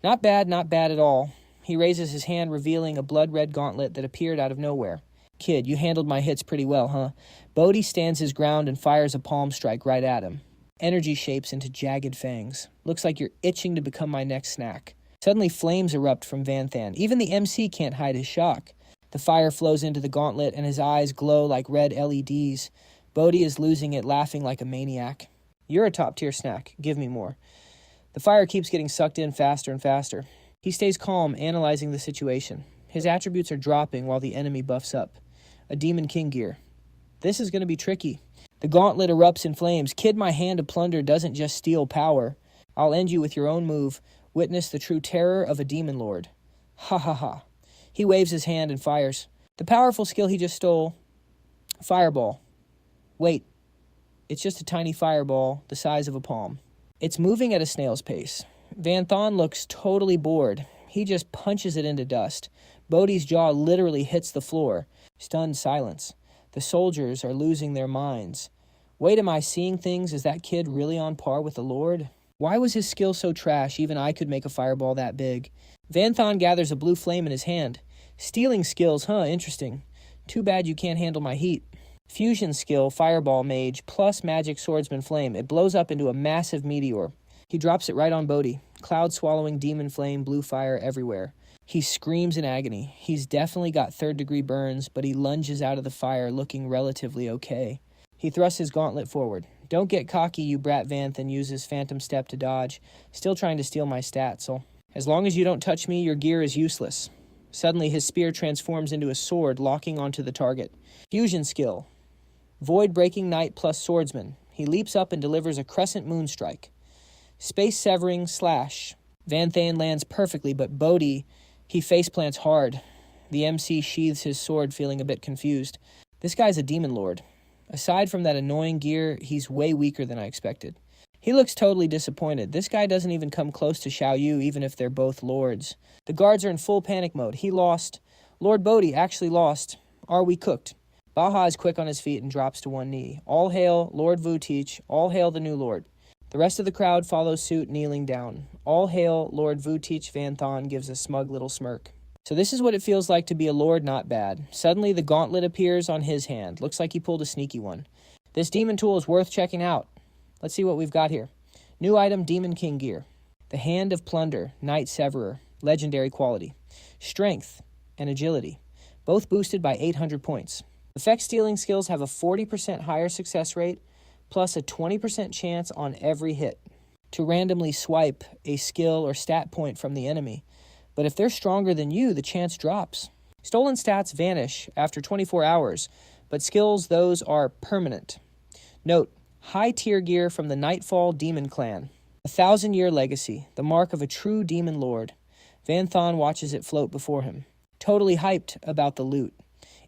Not bad at all. He raises his hand, revealing a blood-red gauntlet that appeared out of nowhere. Kid, you handled my hits pretty well, huh? Bodhi stands his ground and fires a palm strike right at him. Energy shapes into jagged fangs. Looks like you're itching to become my next snack. Suddenly flames erupt from Vanthan. Even the MC can't hide his shock. The fire flows into the gauntlet and his eyes glow like red LEDs. Bodhi is losing it, laughing like a maniac. You're a top-tier snack. Give me more. The fire keeps getting sucked in faster and faster. He stays calm, analyzing the situation. His attributes are dropping while the enemy buffs up. A Demon King gear. This is going to be tricky. The gauntlet erupts in flames. Kid, my hand of plunder doesn't just steal power. I'll end you with your own move. Witness the true terror of a demon lord. Ha ha ha. He waves his hand and fires. The powerful skill he just stole. Fireball. Wait. It's just a tiny fireball the size of a palm. It's moving at a snail's pace. Vanthan looks totally bored. He just punches it into dust. Bodhi's jaw literally hits the floor. Stunned silence. The soldiers are losing their minds. Wait, am I seeing things? Is that kid really on par with the Lord? Why was his skill so trash? Even I could make a fireball that big. Vanthan gathers a blue flame in his hand. Stealing skills, huh? Interesting. Too bad you can't handle my heat. Fusion skill, Fireball Mage, plus Magic Swordsman Flame. It blows up into a massive meteor. He drops it right on Bodhi. Cloud-swallowing demon flame, blue fire everywhere. He screams in agony. He's definitely got third-degree burns, but he lunges out of the fire looking relatively okay. He thrusts his gauntlet forward. Don't get cocky, you brat. Vanthan uses Phantom Step to dodge. Still trying to steal my stats, so as long as you don't touch me, your gear is useless. Suddenly, his spear transforms into a sword, locking onto the target. Fusion skill. Void-breaking Knight plus Swordsman. He leaps up and delivers a crescent moon strike. Space-severing slash. Vanthan lands perfectly, but Bodhi, he faceplants hard. The MC sheathes his sword, feeling a bit confused. This guy's a demon lord. Aside from that annoying gear, he's way weaker than I expected. He looks totally disappointed. This guy doesn't even come close to Xiao Yu, even if they're both lords. The guards are in full panic mode. He lost. Lord Bodhi actually lost. Are we cooked? Baha is quick on his feet and drops to one knee. All hail Lord Vutich. All hail the new lord. The rest of the crowd follows suit, kneeling down. All hail Lord Vutich. Vanthan gives a smug little smirk. So this is what it feels like to be a lord, not bad. Suddenly the gauntlet appears on his hand. Looks like he pulled a sneaky one. This demon tool is worth checking out. Let's see what we've got here. New item, Demon King gear. The Hand of Plunder, Knight Severer, legendary quality. Strength and agility, both boosted by 800 points. Effect stealing skills have a 40% higher success rate, plus a 20% chance on every hit to randomly swipe a skill or stat point from the enemy. But if they're stronger than you, the chance drops. Stolen stats vanish after 24 hours, but skills, those are permanent. Note, high-tier gear from the Nightfall Demon Clan. 1,000-year legacy, the mark of a true demon lord. Vanthan watches it float before him, totally hyped about the loot.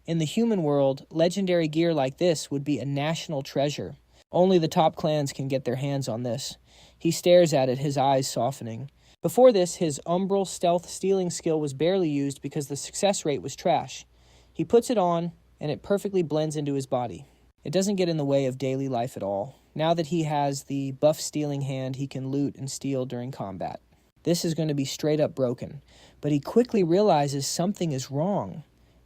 In the human world, legendary gear like this would be a national treasure. Only the top clans can get their hands on this. He stares at it, his eyes softening. Before this, his umbral stealth stealing skill was barely used because the success rate was trash. He puts it on, and it perfectly blends into his body. It doesn't get in the way of daily life at all. Now that he has the buff stealing hand, he can loot and steal during combat. This is going to be straight up broken. But he quickly realizes something is wrong.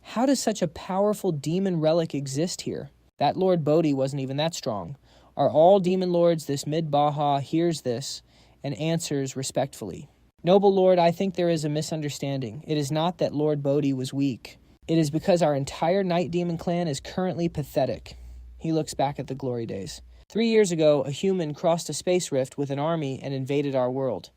How does such a powerful demon relic exist here? That Lord Bodhi wasn't even that strong. Are all demon lords this mid-Baha hears this and answers respectfully? Noble Lord, I think there is a misunderstanding. It is not that Lord Bodhi was weak. It is because our entire Night Demon clan is currently pathetic. He looks back at the glory days. 3 years ago, a human crossed a space rift with an army and invaded our world.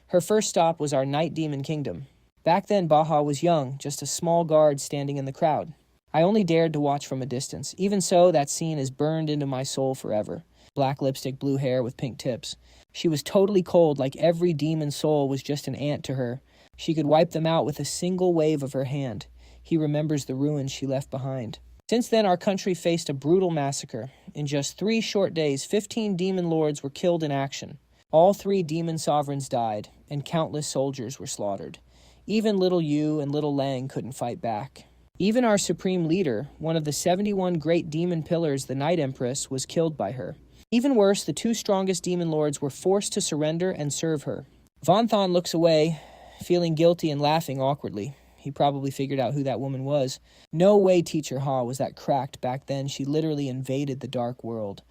Her first stop was our Night Demon kingdom. Back then, Baha was young, just a small guard standing in the crowd. I only dared to watch from a distance. Even so, that scene is burned into my soul forever. Black lipstick, blue hair with pink tips. She was totally cold, like every demon soul was just an ant to her. She could wipe them out with a single wave of her hand. He remembers the ruins she left behind. Since then, our country faced a brutal massacre. In just 3 short days, 15 demon lords were killed in action. All 3 demon sovereigns died, and countless soldiers were slaughtered. Even little Yu and little Lang couldn't fight back. Even our supreme leader, one of the 71 great demon pillars, the Night Empress, was killed by her. Even worse, the two strongest demon lords were forced to surrender and serve her. Vanthan looks away, feeling guilty and laughing awkwardly. He probably figured out who that woman was. No way Teacher Ha was that cracked back then. She literally invaded the dark world.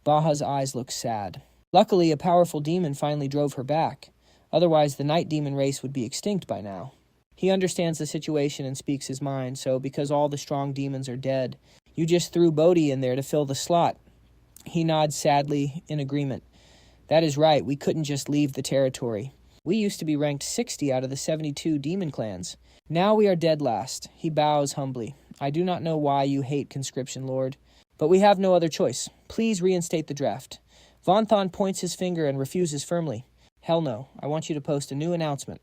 Baha's eyes look sad. Luckily, a powerful demon finally drove her back. Otherwise, the night demon race would be extinct by now. He understands the situation and speaks his mind, so because all the strong demons are dead, you just threw Bodhi in there to fill the slot. He nods sadly in agreement. That is right, we couldn't just leave the territory. We used to be ranked 60 out of the 72 demon clans. Now we are dead last. He bows humbly. I do not know why you hate conscription, Lord, but we have no other choice. Please reinstate the draft. Vanthan points his finger and refuses firmly. Hell no, I want you to post a new announcement.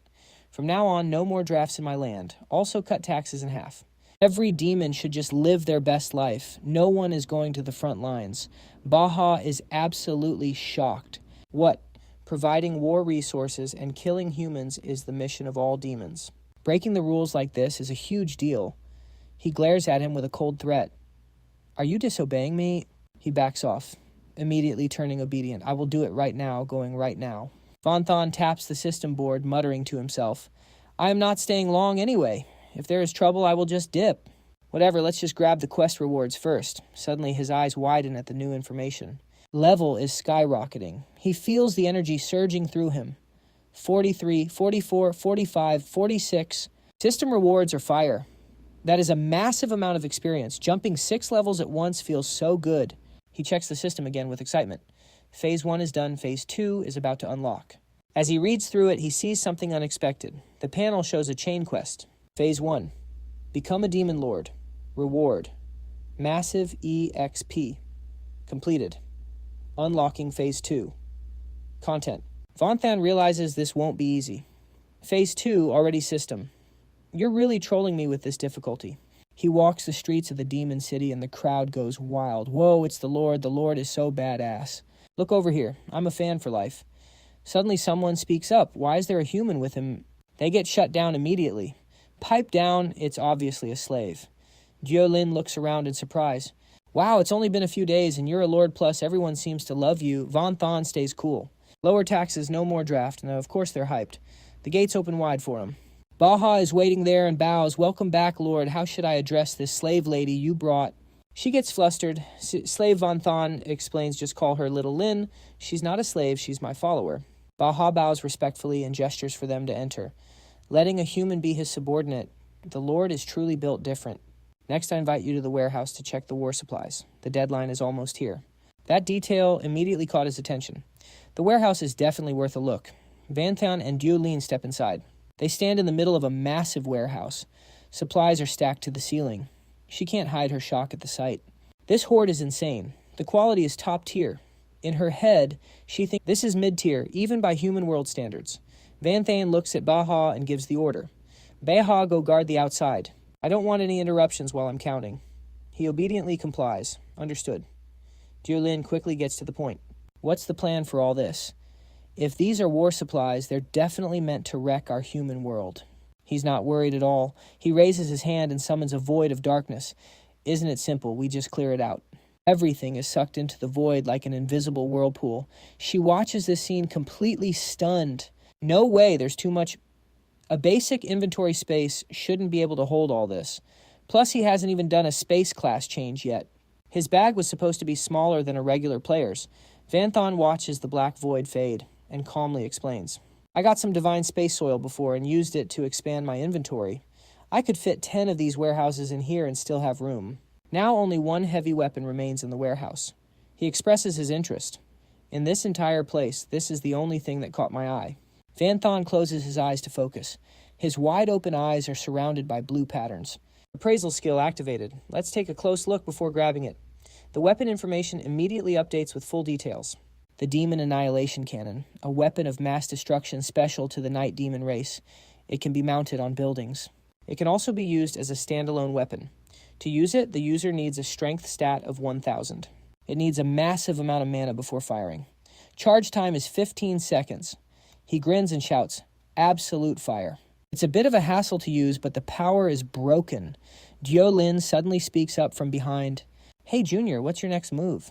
From now on, no more drafts in my land. Also cut taxes in half. Every demon should just live their best life. No one is going to the front lines. Baha is absolutely shocked. What? Providing war resources and killing humans is the mission of all demons. Breaking the rules like this is a huge deal. He glares at him with a cold threat. Are you disobeying me? He backs off, immediately turning obedient. I will do it right now, going right now. Vanthan taps the system board, muttering to himself. I am not staying long anyway. If there is trouble, I will just dip. Whatever, let's just grab the quest rewards first. Suddenly, his eyes widen at the new information. Level is skyrocketing. He feels the energy surging through him. 43, 44, 45, 46. System rewards are fire. That is a massive amount of experience. Jumping 6 levels at once feels so good. He checks the system again with excitement. Phase 1 is done. Phase 2 is about to unlock. As he reads through it, he sees something unexpected. The panel shows a chain quest. Phase 1. Become a Demon Lord. Reward. Massive EXP. Completed. Unlocking Phase 2. Content. Vanthan realizes this won't be easy. Phase 2, already system. You're really trolling me with this difficulty. He walks the streets of the demon city and the crowd goes wild. Whoa, it's the Lord. The Lord is so badass. Look over here. I'm a fan for life. Suddenly someone speaks up. Why is there a human with him? They get shut down immediately. Pipe down, it's obviously a slave. Jiolin looks around in surprise. Wow, it's only been a few days and you're a lord plus everyone seems to love you. Vanthan stays cool. Lower taxes, no more draft. Now, of course they're hyped. The gates open wide for him. Baha is waiting there and bows. Welcome back, Lord. How should I address this slave lady you brought? She gets flustered. Slave Vanthan explains, just call her Little Lin. She's not a slave, she's my follower. Baha bows respectfully and gestures for them to enter. Letting a human be his subordinate, the Lord is truly built different. Next, I invite you to the warehouse to check the war supplies. The deadline is almost here. That detail immediately caught his attention. The warehouse is definitely worth a look. Vanthan and Jiolin step inside. They stand in the middle of a massive warehouse. Supplies are stacked to the ceiling. She can't hide her shock at the sight. This hoard is insane. The quality is top tier. In her head, she thinks this is mid-tier, even by human world standards. Vanthan looks at Baha and gives the order. Baha, go guard the outside. I don't want any interruptions while I'm counting. He obediently complies. Understood. Jiolin quickly gets to the point. What's the plan for all this? If these are war supplies, they're definitely meant to wreck our human world. He's not worried at all. He raises his hand and summons a void of darkness. Isn't it simple? We just clear it out. Everything is sucked into the void like an invisible whirlpool. She watches this scene completely stunned. No way, there's too much. A basic inventory space shouldn't be able to hold all this. Plus, he hasn't even done a space class change yet. His bag was supposed to be smaller than a regular player's. Vanthan watches the black void fade and calmly explains. I got some divine space soil before and used it to expand my inventory. I could fit 10 of these warehouses in here and still have room. Now only one heavy weapon remains in the warehouse. He expresses his interest. In this entire place, this is the only thing that caught my eye. Vanthan closes his eyes to focus. His wide-open eyes are surrounded by blue patterns. Appraisal skill activated. Let's take a close look before grabbing it. The weapon information immediately updates with full details. The Demon Annihilation Cannon, a weapon of mass destruction special to the Night Demon race. It can be mounted on buildings. It can also be used as a standalone weapon. To use it, the user needs a strength stat of 1000. It needs a massive amount of mana before firing. Charge time is 15 seconds. He grins and shouts, absolute fire. It's a bit of a hassle to use, but the power is broken. Lin suddenly speaks up from behind. Hey, Junior, what's your next move?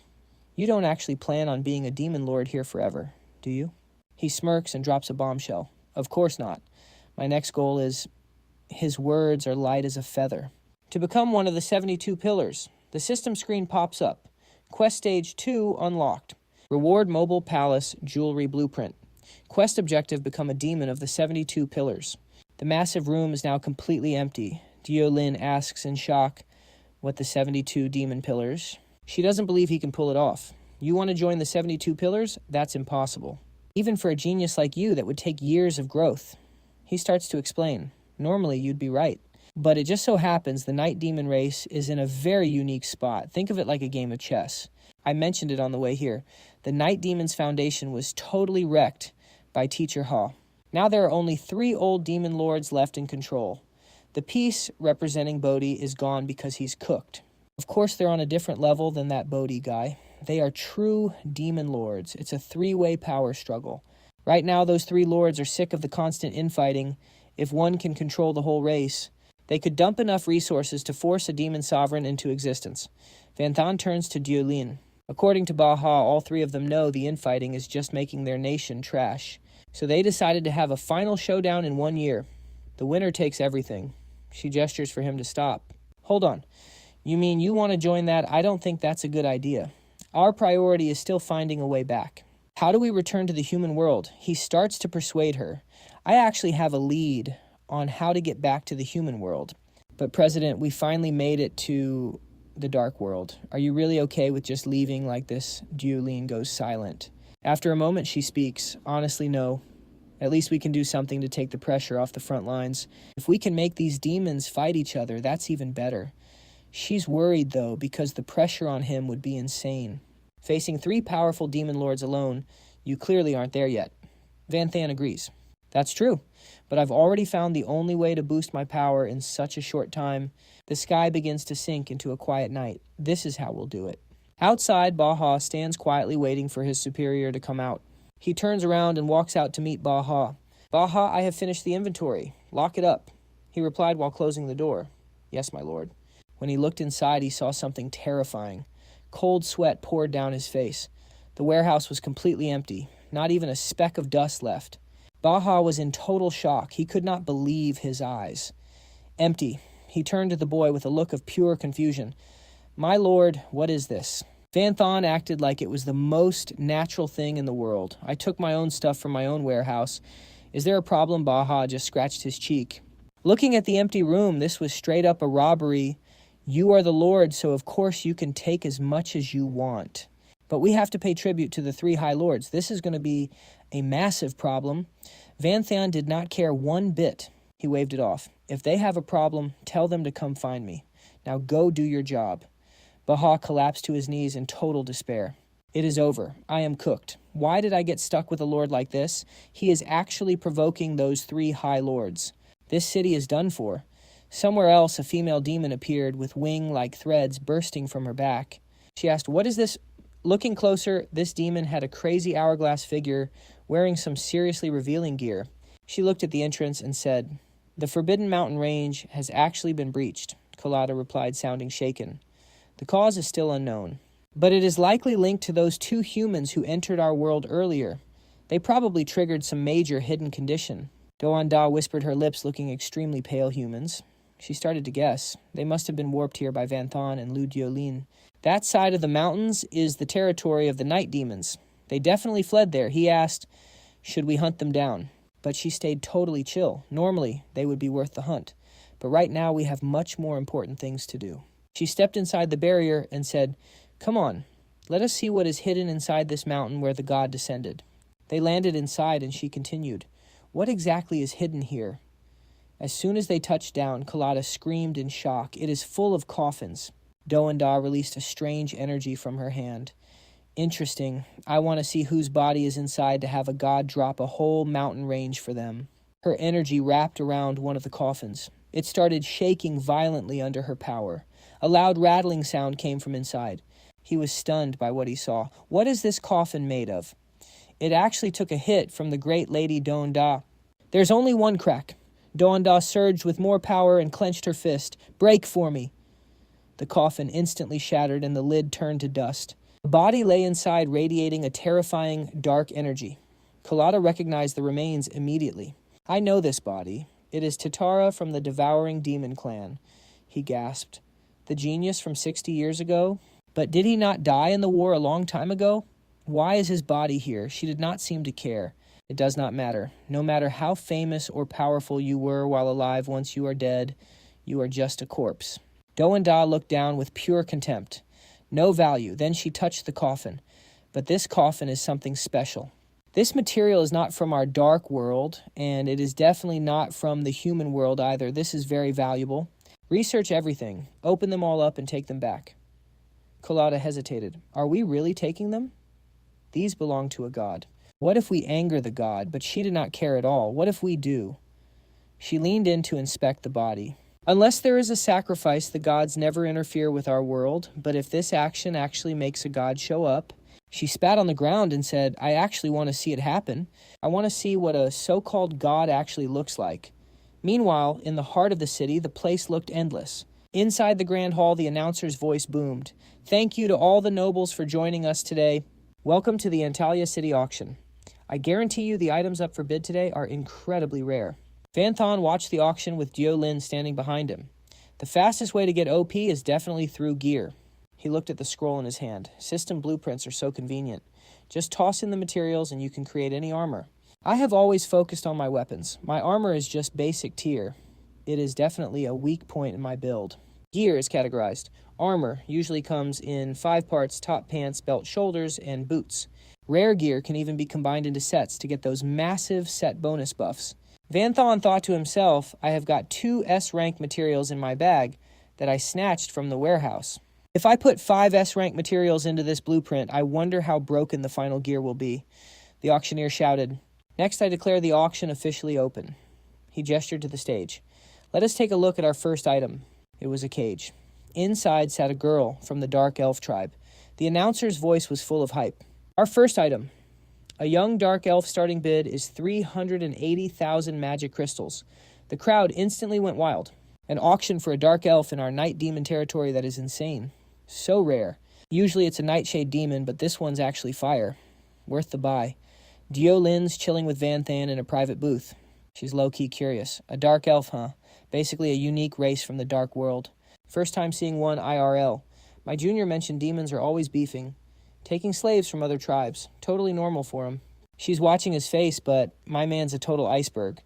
You don't actually plan on being a demon lord here forever, do you? He smirks and drops a bombshell. Of course not. My next goal is... His words are light as a feather. To become one of the 72 pillars, the system screen pops up. Quest Stage 2 unlocked. Reward Mobile Palace Jewelry Blueprint. Quest objective: become a demon of the 72 pillars. The massive room is now completely empty. Lin asks in shock, what, the 72 demon pillars? She doesn't believe he can pull it off. You want to join the 72 pillars? That's impossible. Even for a genius like you, that would take years of growth. He starts to explain. Normally, you'd be right. But it just so happens the Night Demon race is in a very unique spot. Think of it like a game of chess. I mentioned it on the way here. The Night Demon's foundation was totally wrecked by Teacher Ha. Now there are only 3 old demon lords left in control. The piece representing Bodhi is gone because he's cooked. Of course, they're on a different level than that Bodhi guy. They are true demon lords. It's a 3-way power struggle. Right now, those 3 lords are sick of the constant infighting. If one can control the whole race, they could dump enough resources to force a demon sovereign into existence. Van Thon turns to Lin. According to Baha, all 3 of them know the infighting is just making their nation trash. So they decided to have a final showdown in 1 year. The winner takes everything. She gestures for him to stop. Hold on. You mean you want to join that? I don't think that's a good idea. Our priority is still finding a way back. How do we return to the human world? He starts to persuade her. I actually have a lead on how to get back to the human world. But President, we finally made it to the dark world. Are you really okay with just leaving like this? Lin goes silent. After a moment, she speaks. Honestly, no. At least we can do something to take the pressure off the front lines. If we can make these demons fight each other, that's even better. She's worried, though, because the pressure on him would be insane. Facing 3 powerful demon lords alone, you clearly aren't there yet. Van Thon agrees. That's true, but I've already found the only way to boost my power in such a short time. The sky begins to sink into a quiet night. This is how we'll do it. Outside, Baha stands quietly waiting for his superior to come out. He turns around and walks out to meet Baha. Baha, I have finished the inventory. Lock it up. He replied while closing the door. Yes, my lord. When he looked inside, he saw something terrifying. Cold sweat poured down his face. The warehouse was completely empty. Not even a speck of dust left. Baha was in total shock. He could not believe his eyes. Empty. He turned to the boy with a look of pure confusion. My lord, what is this? Van Thon acted like it was the most natural thing in the world. I took my own stuff from my own warehouse. Is there a problem? Baha just scratched his cheek. Looking at the empty room, this was straight up a robbery. You are the lord, so of course you can take as much as you want. But we have to pay tribute to the 3 high lords. This is going to be a massive problem. Van Thon did not care one bit. He waved it off. If they have a problem, tell them to come find me. Now go do your job. Baha collapsed to his knees in total despair. It is over. I am cooked. Why did I get stuck with a lord like this? He is actually provoking those 3 high lords. This city is done for. Somewhere else, a female demon appeared with wing-like threads bursting from her back. She asked, what is this? Looking closer, this demon had a crazy hourglass figure wearing some seriously revealing gear. She looked at the entrance and said, the Forbidden Mountain Range has actually been breached, Colada replied, sounding shaken. The cause is still unknown, but it is likely linked to those 2 humans who entered our world earlier. They probably triggered some major hidden condition. Doan Da whispered, her lips looking extremely pale. Humans. She started to guess. They must have been warped here by Van Thon and Lu Lin. That side of the mountains is the territory of the night demons. They definitely fled there. He asked, should we hunt them down? But she stayed totally chill. Normally, they would be worth the hunt. But right now, we have much more important things to do. She stepped inside the barrier and said, come on, let us see what is hidden inside this mountain where the god descended. They landed inside and she continued, what exactly is hidden here? As soon as they touched down, Colada screamed in shock. It is full of coffins. Doan Da released a strange energy from her hand. Interesting. I want to see whose body is inside to have a god drop a whole mountain range for them. Her energy wrapped around one of the coffins. It started shaking violently under her power. A loud rattling sound came from inside. He was stunned by what he saw. What is this coffin made of? It actually took a hit from the great Lady Doan Da. There's only one crack. Doanda surged with more power and clenched her fist. "Break for me." The coffin instantly shattered and the lid turned to dust. The body lay inside, radiating a terrifying, dark energy. Collada recognized the remains immediately. "I know this body. It is Tatara from the Devouring Demon Clan," he gasped. "The genius from 60 years ago? But did he not die in the war a long time ago? Why is his body here?" She did not seem to care. "It does not matter. No matter how famous or powerful you were while alive, once you are dead, you are just a corpse." Doanda looked down with pure contempt. "No value." Then she touched the coffin. "But this coffin is something special. This material is not from our dark world, and it is definitely not from the human world either. This is very valuable. Research everything. Open them all up and take them back." Collada hesitated. "Are we really taking them? These belong to a god. What if we anger the god?" But she did not care at all. "What if we do?" She leaned in to inspect the body. "Unless there is a sacrifice, the gods never interfere with our world. But if this action actually makes a god show up..." She spat on the ground and said, "I actually want to see it happen. I want to see what a so-called god actually looks like." Meanwhile, in the heart of the city, the place looked endless. Inside the grand hall, the announcer's voice boomed. "Thank you to all the nobles for joining us today. Welcome to the Antalya City Auction. I guarantee you the items up for bid today are incredibly rare." Van Thon watched the auction with Dio Lin standing behind him. "The fastest way to get OP is definitely through gear." He looked at the scroll in his hand. "System blueprints are so convenient. Just toss in the materials and you can create any armor. I have always focused on my weapons. My armor is just basic tier. It is definitely a weak point in my build." Gear is categorized. Armor usually comes in 5 parts: top, pants, belt, shoulders, and boots. Rare gear can even be combined into sets to get those massive set bonus buffs. Van Thon thought to himself, "I have got 2 S-rank materials in my bag that I snatched from the warehouse. If I put 5 S-rank materials into this blueprint, I wonder how broken the final gear will be." The auctioneer shouted, "Next I declare the auction officially open." He gestured to the stage. "Let us take a look at our first item." It was a cage. Inside sat a girl from the Dark Elf tribe. The announcer's voice was full of hype. "Our first item. A young Dark Elf starting bid is 380,000 magic crystals." The crowd instantly went wild. An auction for a Dark Elf in our Night Demon territory, that is insane. So rare. Usually it's a Nightshade Demon, but this one's actually fire. Worth the buy. Dio Lin's chilling with Van Than in a private booth. She's low-key curious. A Dark Elf, huh? Basically a unique race from the Dark World. First time seeing one IRL. My junior mentioned demons are always beefing. Taking slaves from other tribes. Totally normal for him. She's watching his face, but my man's a total iceberg.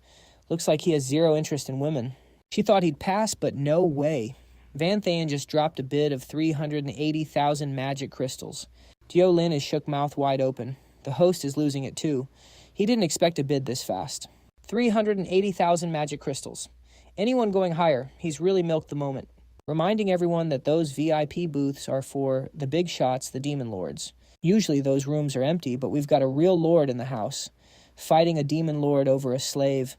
Looks like he has zero interest in women. She thought he'd pass, but no way. Van Than just dropped a bid of 380,000 magic crystals. Dio Lin is shook mouth wide open. The host is losing it too. He didn't expect a bid this fast. 380,000 magic crystals. Anyone going higher, he's really milked the moment. Reminding everyone that those VIP booths are for the big shots, the demon lords. Usually those rooms are empty, but we've got a real lord in the house. Fighting a demon lord over a slave.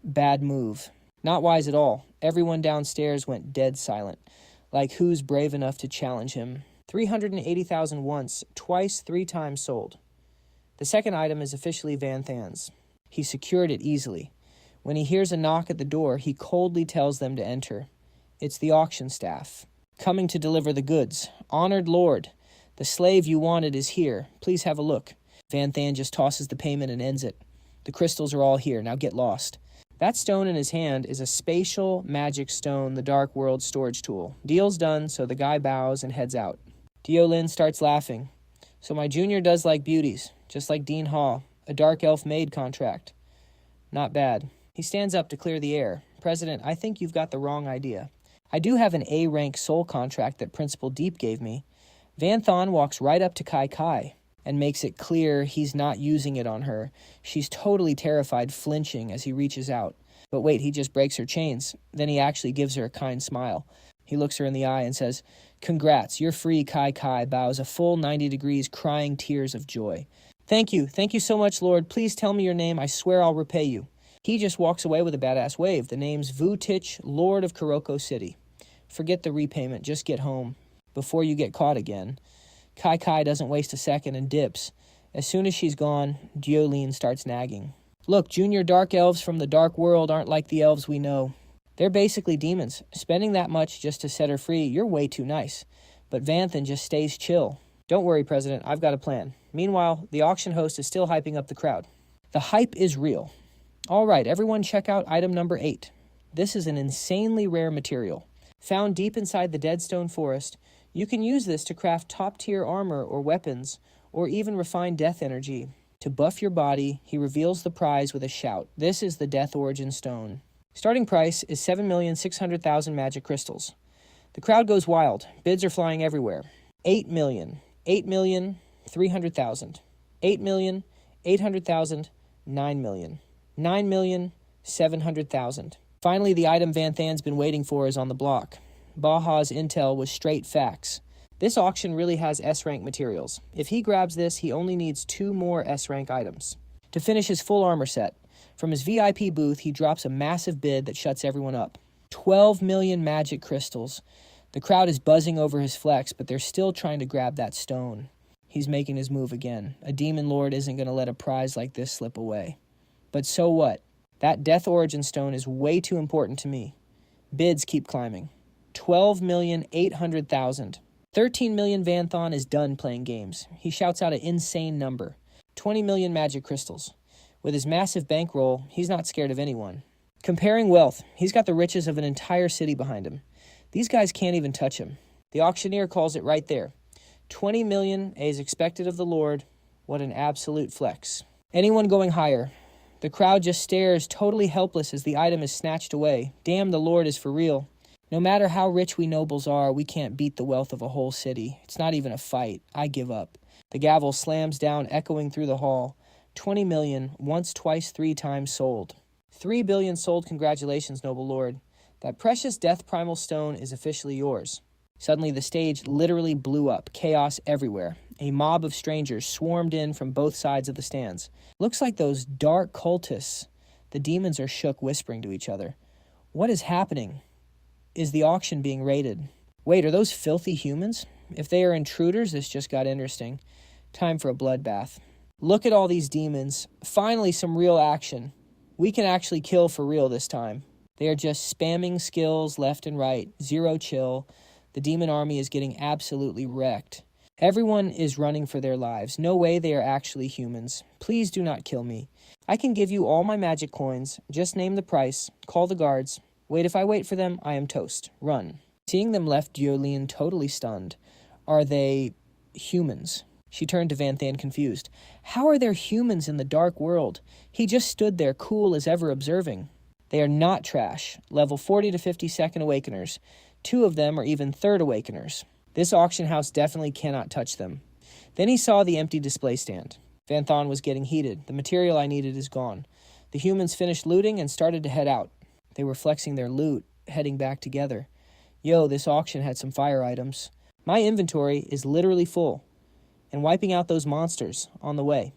Bad move. Not wise at all. Everyone downstairs went dead silent. Like, who's brave enough to challenge him? 380,000 once, twice, 3 times sold. The second item is officially Van Than's. He secured it easily. When he hears a knock at the door, he coldly tells them to enter. It's the auction staff. "Coming to deliver the goods. Honored lord, the slave you wanted is here. Please have a look." Van Than just tosses the payment and ends it. "The crystals are all here. Now get lost." That stone in his hand is a spatial magic stone, the Dark World storage tool. Deal's done, so the guy bows and heads out. Dio Lin starts laughing. "So my junior does like beauties, just like Dean Haw, a Dark Elf maid contract. Not bad." He stands up to clear the air. "President, I think you've got the wrong idea. I do have an A-rank soul contract that Principal Deep gave me." Van Thon walks right up to Kai Kai and makes it clear he's not using it on her. She's totally terrified, flinching as he reaches out. But wait, he just breaks her chains. Then he actually gives her a kind smile. He looks her in the eye and says, "Congrats, you're free." Kai Kai bows a full 90 degrees, crying tears of joy. Thank you so much, Lord. Please tell me your name. I swear I'll repay you." He just walks away with a badass wave. The name's Vu Tich, Lord of Kuroko City. Forget the repayment, just get home. Before you get caught again. Kai Kai doesn't waste a second and dips. As soon as she's gone, Dio Lin starts nagging. Look, junior dark elves from the dark world aren't like the elves we know. They're basically demons. Spending that much just to set her free, you're way too nice. But Vanthan just stays chill. Don't worry, President, I've got a plan. Meanwhile, the auction host is still hyping up the crowd. The hype is real. All right, everyone check out item number 8. This is an insanely rare material. Found deep inside the Deadstone Forest, you can use this to craft top-tier armor or weapons, or even refine death energy. To buff your body, he reveals the prize with a shout. This is the Death Origin Stone. Starting price is 7,600,000 magic crystals. The crowd goes wild. Bids are flying everywhere. 8 million. 8,300,000. 8,800,000. 9 million. 9,700,000. Finally, the item Vanthan's been waiting for is on the block. Baja's intel was straight facts. This auction really has S-rank materials. If he grabs this, he only needs 2 more S-rank items to finish his full armor set. From his VIP booth, he drops a massive bid that shuts everyone up. 12 million magic crystals. The crowd is buzzing over his flex, but they're still trying to grab that stone. He's making his move again. A demon lord isn't going to let a prize like this slip away. But so what? That Death Origin Stone is way too important to me. Bids keep climbing. 12,800,000. 13 million Vanthan is done playing games. He shouts out an insane number. 20 million magic crystals. With his massive bankroll, he's not scared of anyone. Comparing wealth, he's got the riches of an entire city behind him. These guys can't even touch him. The auctioneer calls it right there. 20 million is expected of the Lord. What an absolute flex. Anyone going higher? The crowd just stares, totally helpless as the item is snatched away. Damn, the Lord is for real. No matter how rich we nobles are, we can't beat the wealth of a whole city. It's not even a fight. I give up. The gavel slams down, echoing through the hall. 20 million, once, twice, 3 times sold. 3 billion sold. Congratulations, noble lord. That precious death primal stone is officially yours. Suddenly, the stage literally blew up. Chaos everywhere. A mob of strangers swarmed in from both sides of the stands. Looks like those dark cultists. The demons are shook, whispering to each other. What is happening? Is the auction being raided? Wait, are those filthy humans? If they are intruders, this just got interesting. Time for a bloodbath. Look at all these demons. Finally, some real action. We can actually kill for real this time. They are just spamming skills left and right. Zero chill. The demon army is getting absolutely wrecked. Everyone is running for their lives. No way they are actually humans. Please do not kill me. I can give you all my magic coins. Just name the price. Call the guards. Wait, if I wait for them, I am toast. Run. Seeing them left Diolene totally stunned. Are they humans? She turned to Vanthan confused. How are there humans in the dark world? He just stood there cool as ever observing. They are not trash. Level 40 to 50 second awakeners. 2 of them are even third awakeners. This auction house definitely cannot touch them. Then he saw the empty display stand. Vanthan was getting heated. The material I needed is gone. The humans finished looting and started to head out. They were flexing their loot, heading back together. Yo, this auction had some fire items. My inventory is literally full. And wiping out those monsters on the way.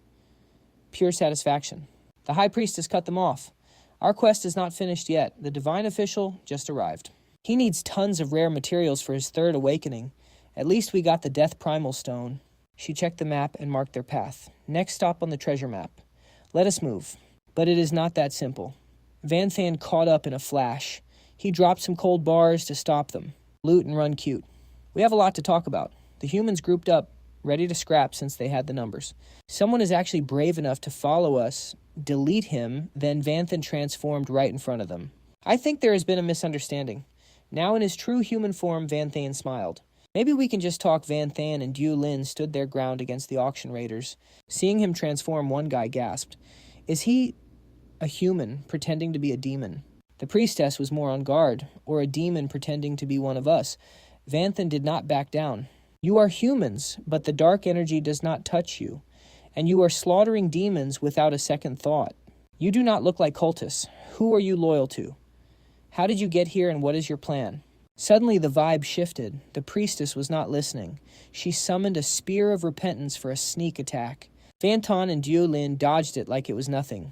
Pure satisfaction. The High Priestess cut them off. Our quest is not finished yet. The Divine Official just arrived. He needs tons of rare materials for his third awakening. At least we got the Death Primal Stone. She checked the map and marked their path. Next stop on the treasure map. Let us move. But it is not that simple. Vanthan caught up in a flash. He dropped some cold bars to stop them. Loot and run cute. We have a lot to talk about. The humans grouped up, ready to scrap since they had the numbers. Someone is actually brave enough to follow us, delete him, then Vanthan transformed right in front of them. I think there has been a misunderstanding. Now in his true human form, Vanthan smiled. Maybe we can just talk. Vanthan and Diolene stood their ground against the auction raiders. Seeing him transform, one guy gasped. Is he a human pretending to be a demon? The priestess was more on guard, or a demon pretending to be one of us. Vanthan did not back down. You are humans, but the dark energy does not touch you, and you are slaughtering demons without a second thought. You do not look like cultists. Who are you loyal to? How did you get here, and what is your plan? Suddenly the vibe shifted. The priestess was not listening. She summoned a spear of repentance for a sneak attack. Vanthan and Diolene dodged it like it was nothing.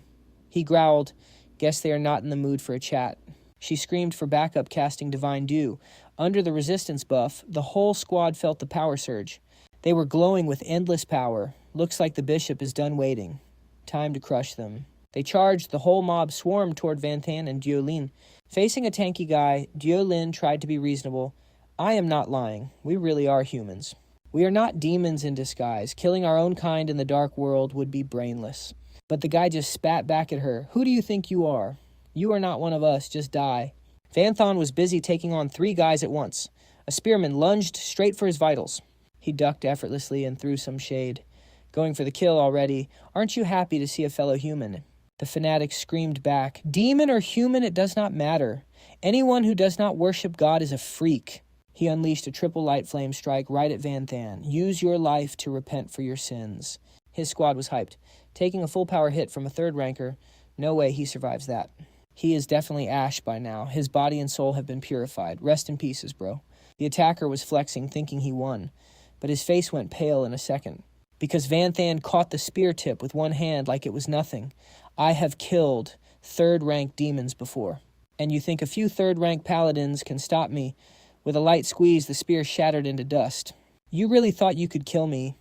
He growled, guess they are not in the mood for a chat. She screamed for backup, casting Divine Dew. Under the resistance buff, the whole squad felt the power surge. They were glowing with endless power. Looks like the bishop is done waiting. Time to crush them. They charged, the whole mob swarmed toward Van Than and Duolin. Facing a tanky guy, Duolin tried to be reasonable. I am not lying. We really are humans. We are not demons in disguise. Killing our own kind in the dark world would be brainless. But the guy just spat back at her. Who do you think you are? You are not one of us. Just die. Van Than was busy taking on 3 guys at once. A spearman lunged straight for his vitals. He ducked effortlessly and threw some shade. Going for the kill already. Aren't you happy to see a fellow human? The fanatic screamed back. Demon or human, it does not matter. Anyone who does not worship God is a freak. He unleashed a triple light flame strike right at Van Than. Use your life to repent for your sins. His squad was hyped. Taking a full power hit from a 3rd ranker, no way he survives that. He is definitely ash by now. His body and soul have been purified. Rest in pieces, bro. The attacker was flexing, thinking he won. But his face went pale in a second. Because Van Than caught the spear tip with one hand like it was nothing. I have killed 3rd-rank demons before. And you think a few 3rd-rank paladins can stop me? With a light squeeze, the spear shattered into dust. You really thought you could kill me?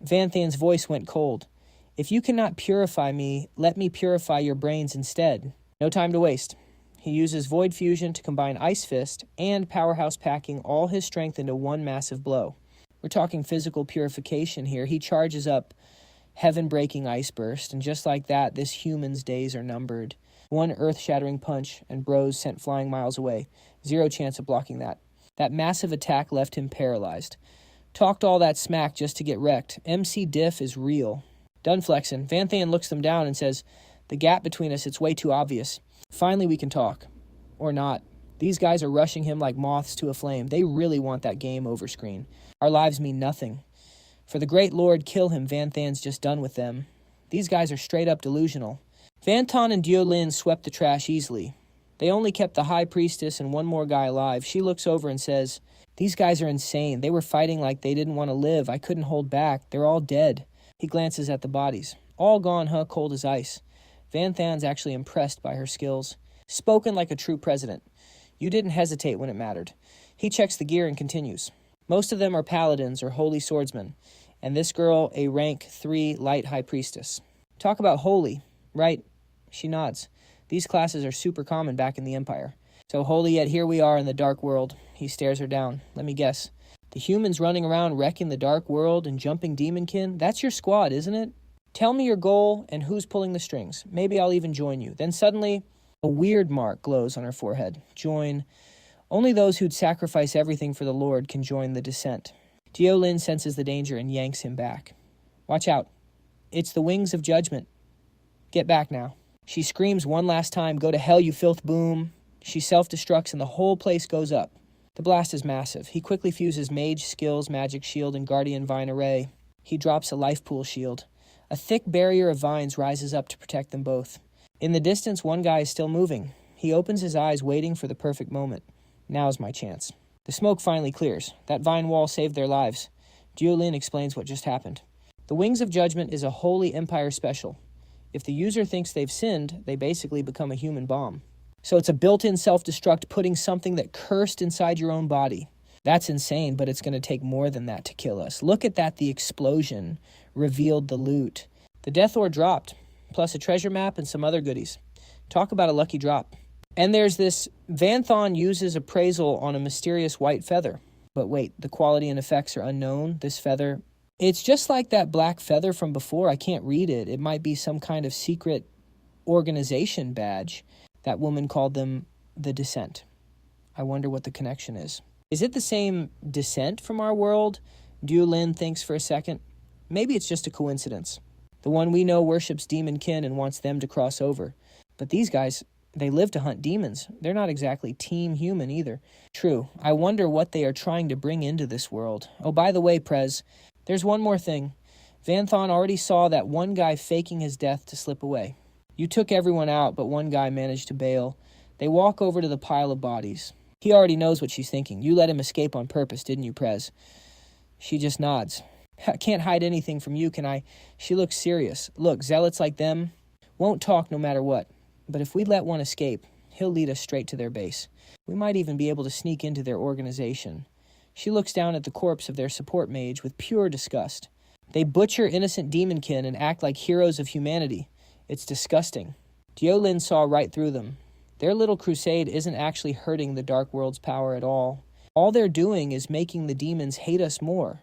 Van Than's voice went cold. If you cannot purify me, let me purify your brains instead. No time to waste. He uses Void Fusion to combine Ice Fist and Powerhouse packing all his strength into one massive blow. We're talking physical purification here. He charges up Heaven-breaking Ice Burst, and just like that, this human's days are numbered. One earth-shattering punch, and bros sent flying miles away. 0 chance of blocking that. That massive attack left him paralyzed. Talked all that smack just to get wrecked. MC Diff is real. Done flexing, Van Than looks them down and says, the gap between us, it's way too obvious. Finally we can talk. Or not. These guys are rushing him like moths to a flame. They really want that game over screen. Our lives mean nothing. For the great Lord, kill him. Van Than's just done with them. These guys are straight up delusional. Van Than and Duolin swept the trash easily. They only kept the High Priestess and one more guy alive. She looks over and says, these guys are insane. They were fighting like they didn't want to live. I couldn't hold back. They're all dead. He glances at the bodies. All gone, huh? Cold as ice. Van Than's actually impressed by her skills. Spoken like a true president. You didn't hesitate when it mattered. He checks the gear and continues. Most of them are paladins or holy swordsmen, and this girl a rank 3 light high priestess. Talk about holy, right? She nods. These classes are super common back in the Empire. So holy, yet here we are in the dark world. He stares her down. Let me guess. The humans running around wrecking the dark world and jumping demonkin? That's your squad, isn't it? Tell me your goal and who's pulling the strings. Maybe I'll even join you. Then suddenly, a weird mark glows on her forehead. Join. Only those who'd sacrifice everything for the Lord can join the descent. Duolin senses the danger and yanks him back. Watch out. It's the wings of judgment. Get back now. She screams one last time, go to hell, you filth, boom. She self-destructs and the whole place goes up. The blast is massive. He quickly fuses Mage, Skills, Magic Shield, and Guardian Vine Array. He drops a Life Pool Shield. A thick barrier of vines rises up to protect them both. In the distance, one guy is still moving. He opens his eyes, waiting for the perfect moment. Now's my chance. The smoke finally clears. That vine wall saved their lives. Duolin explains what just happened. The Wings of Judgment is a Holy Empire special. If the user thinks they've sinned, they basically become a human bomb. So it's a built-in self-destruct, putting something that cursed inside your own body. That's insane, but it's going to take more than that to kill us. Look at that, the explosion revealed the loot. The death ore dropped, plus a treasure map and some other goodies. Talk about a lucky drop. And there's this, Van Than uses appraisal on a mysterious white feather. But wait, the quality and effects are unknown. This feather, it's just like that black feather from before. I can't read it. It might be some kind of secret organization badge. That woman called them the Descent. I wonder what the connection is. Is it the same Descent from our world? Duolin thinks for a second. Maybe it's just a coincidence. The one we know worships demonkin and wants them to cross over. But these guys, they live to hunt demons. They're not exactly team human either. True. I wonder what they are trying to bring into this world. Oh, by the way, Prez, there's one more thing. Van Than already saw that one guy faking his death to slip away. You took everyone out, but one guy managed to bail. They walk over to the pile of bodies. He already knows what she's thinking. You let him escape on purpose, didn't you, Prez? She just nods. I can't hide anything from you, can I? She looks serious. Look, zealots like them won't talk no matter what. But if we let one escape, he'll lead us straight to their base. We might even be able to sneak into their organization. She looks down at the corpse of their support mage with pure disgust. They butcher innocent demonkin and act like heroes of humanity. It's disgusting. Diolin saw right through them. Their little crusade isn't actually hurting the Dark World's power at all. All they're doing is making the demons hate us more.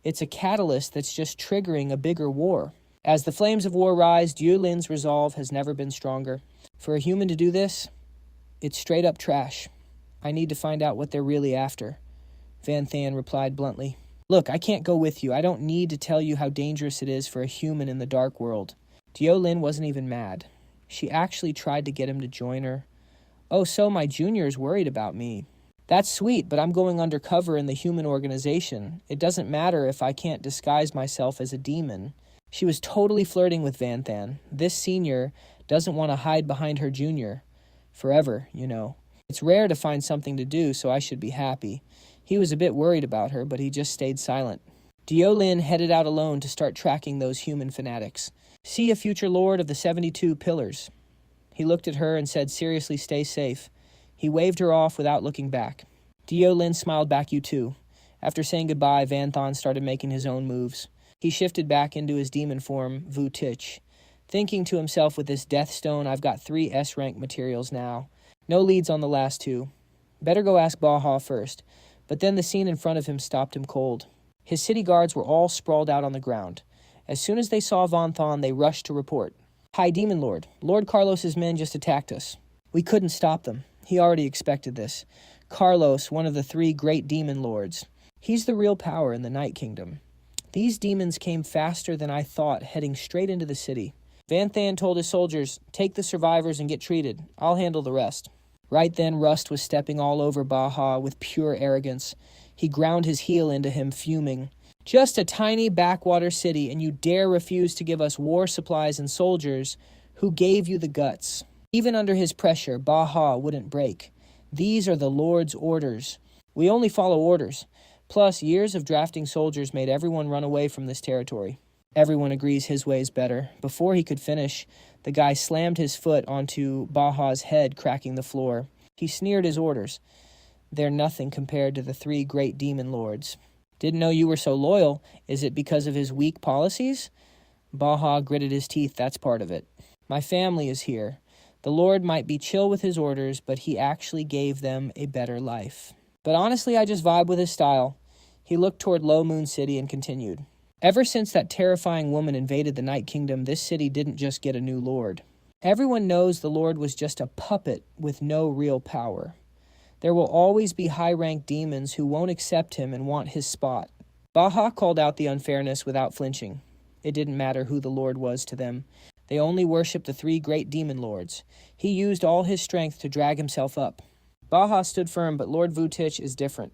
It's a catalyst that's just triggering a bigger war. As the flames of war rise, Diolin's resolve has never been stronger. For a human to do this, it's straight up trash. I need to find out what they're really after. Van Than replied bluntly. Look, I can't go with you. I don't need to tell you how dangerous it is for a human in the Dark World. Diolin wasn't even mad. She actually tried to get him to join her. Oh, so my junior's worried about me. That's sweet, but I'm going undercover in the human organization. It doesn't matter if I can't disguise myself as a demon. She was totally flirting with Van Than. This senior doesn't want to hide behind her junior. Forever, you know. It's rare to find something to do, so I should be happy. He was a bit worried about her, but he just stayed silent. Diolin headed out alone to start tracking those human fanatics. See a future lord of the 72 pillars. He looked at her and said, seriously, stay safe. He waved her off without looking back. Diolin smiled back, you too. After saying goodbye, Van Than started making his own moves. He shifted back into his demon form, Vu Tich, thinking to himself, with this death stone, I've got 3 S-rank materials now. No leads on the last 2. Better go ask Baha first. But then the scene in front of him stopped him cold. His city guards were all sprawled out on the ground. As soon as they saw Van Than, they rushed to report. High Demon Lord, Lord Carlos's men just attacked us. We couldn't stop them. He already expected this. Carlos, one of the 3 great demon lords. He's the real power in the Night Kingdom. These demons came faster than I thought, heading straight into the city. Van Than told his soldiers, take the survivors and get treated. I'll handle the rest. Right then, Rust was stepping all over Baha with pure arrogance. He ground his heel into him, fuming. Just a tiny backwater city, and you dare refuse to give us war supplies and soldiers? Who gave you the guts? Even under his pressure, Baha wouldn't break. These are the Lord's orders. We only follow orders. Plus, years of drafting soldiers made everyone run away from this territory. Everyone agrees his way's better. Before he could finish, the guy slammed his foot onto Baha's head, cracking the floor. He sneered his orders. They're nothing compared to the 3 great demon lords. Didn't know you were so loyal. Is it because of his weak policies? Baha gritted his teeth. That's part of it. My family is here. The Lord might be chill with his orders, but he actually gave them a better life. But honestly, I just vibe with his style. He looked toward Low Moon City and continued. Ever since that terrifying woman invaded the Night Kingdom, this city didn't just get a new lord. Everyone knows the Lord was just a puppet with no real power. There will always be high-ranked demons who won't accept him and want his spot. Baha called out the unfairness without flinching. It didn't matter who the Lord was to them. They only worshipped the 3 great demon lords. He used all his strength to drag himself up. Baha stood firm, but Lord Vu Tich is different.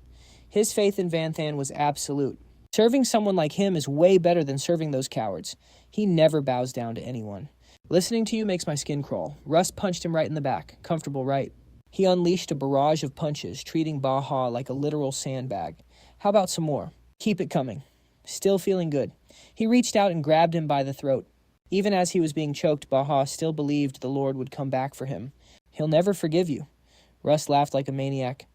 His faith in Van Than was absolute. Serving someone like him is way better than serving those cowards. He never bows down to anyone. Listening to you makes my skin crawl. Rust punched him right in the back. Comfortable, right? He unleashed a barrage of punches, treating Baha like a literal sandbag. How about some more? Keep it coming. Still feeling good. He reached out and grabbed him by the throat. Even as he was being choked, Baha still believed the Lord would come back for him. He'll never forgive you. Rust laughed like a maniac.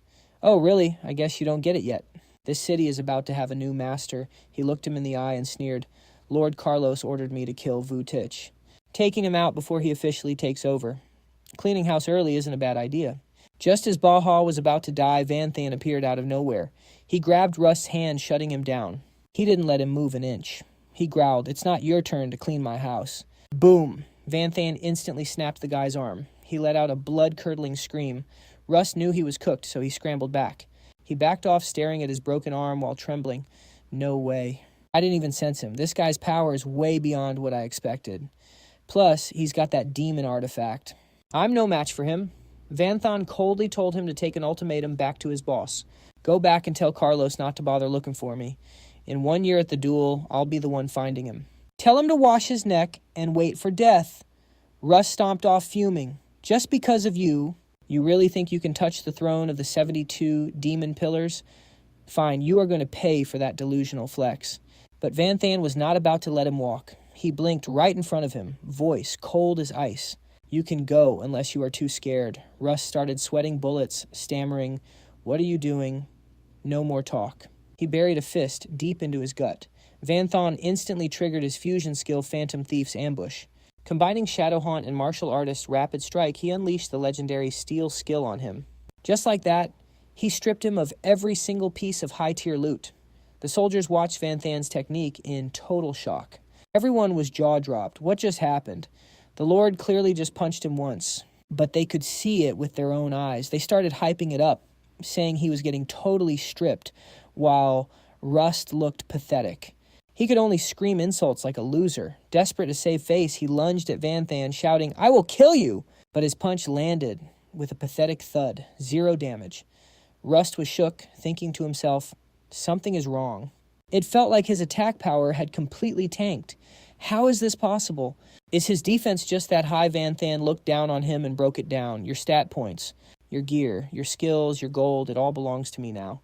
Oh, really? I guess you don't get it yet. This city is about to have a new master. He looked him in the eye and sneered. Lord Carlos ordered me to kill Vu Tich, taking him out before he officially takes over. Cleaning house early isn't a bad idea. Just as Baha was about to die, Van Than appeared out of nowhere. He grabbed Rust's hand, shutting him down. He didn't let him move an inch. He growled, "It's not your turn to clean my house." Boom! Van Than instantly snapped the guy's arm. He let out a blood-curdling scream. Rust knew he was cooked, so he scrambled back. He backed off, staring at his broken arm while trembling. No way. I didn't even sense him. This guy's power is way beyond what I expected. Plus, he's got that demon artifact. I'm no match for him. Van Than coldly told him to take an ultimatum back to his boss. Go back and tell Carlos not to bother looking for me. In 1 year at the duel, I'll be the one finding him. Tell him to wash his neck and wait for death. Rust stomped off fuming. Just because of you, you really think you can touch the throne of the 72 demon pillars? Fine, you are going to pay for that delusional flex. But Van Than was not about to let him walk. He blinked right in front of him, voice cold as ice. You can go unless you are too scared. Rust started sweating bullets, stammering, "What are you doing?" No more talk. He buried a fist deep into his gut. Van Than instantly triggered his fusion skill Phantom Thief's ambush. Combining Shadowhaunt and martial artist Rapid Strike, he unleashed the legendary Steel skill on him. Just like that, he stripped him of every single piece of high-tier loot. The soldiers watched Vanthan's technique in total shock. Everyone was jaw-dropped. What just happened? The Lord clearly just punched him once, but they could see it with their own eyes. They started hyping it up, saying he was getting totally stripped, while Rust looked pathetic. He could only scream insults like a loser. Desperate to save face, he lunged at Vanthan, shouting, "I will kill you!" But his punch landed with a pathetic thud, 0 damage. Rust was shook, thinking to himself, something is wrong. It felt like his attack power had completely tanked. How is this possible? Is his defense just that high? Vanthan looked down on him and broke it down. Your stat points, your gear, your skills, your gold, it all belongs to me now.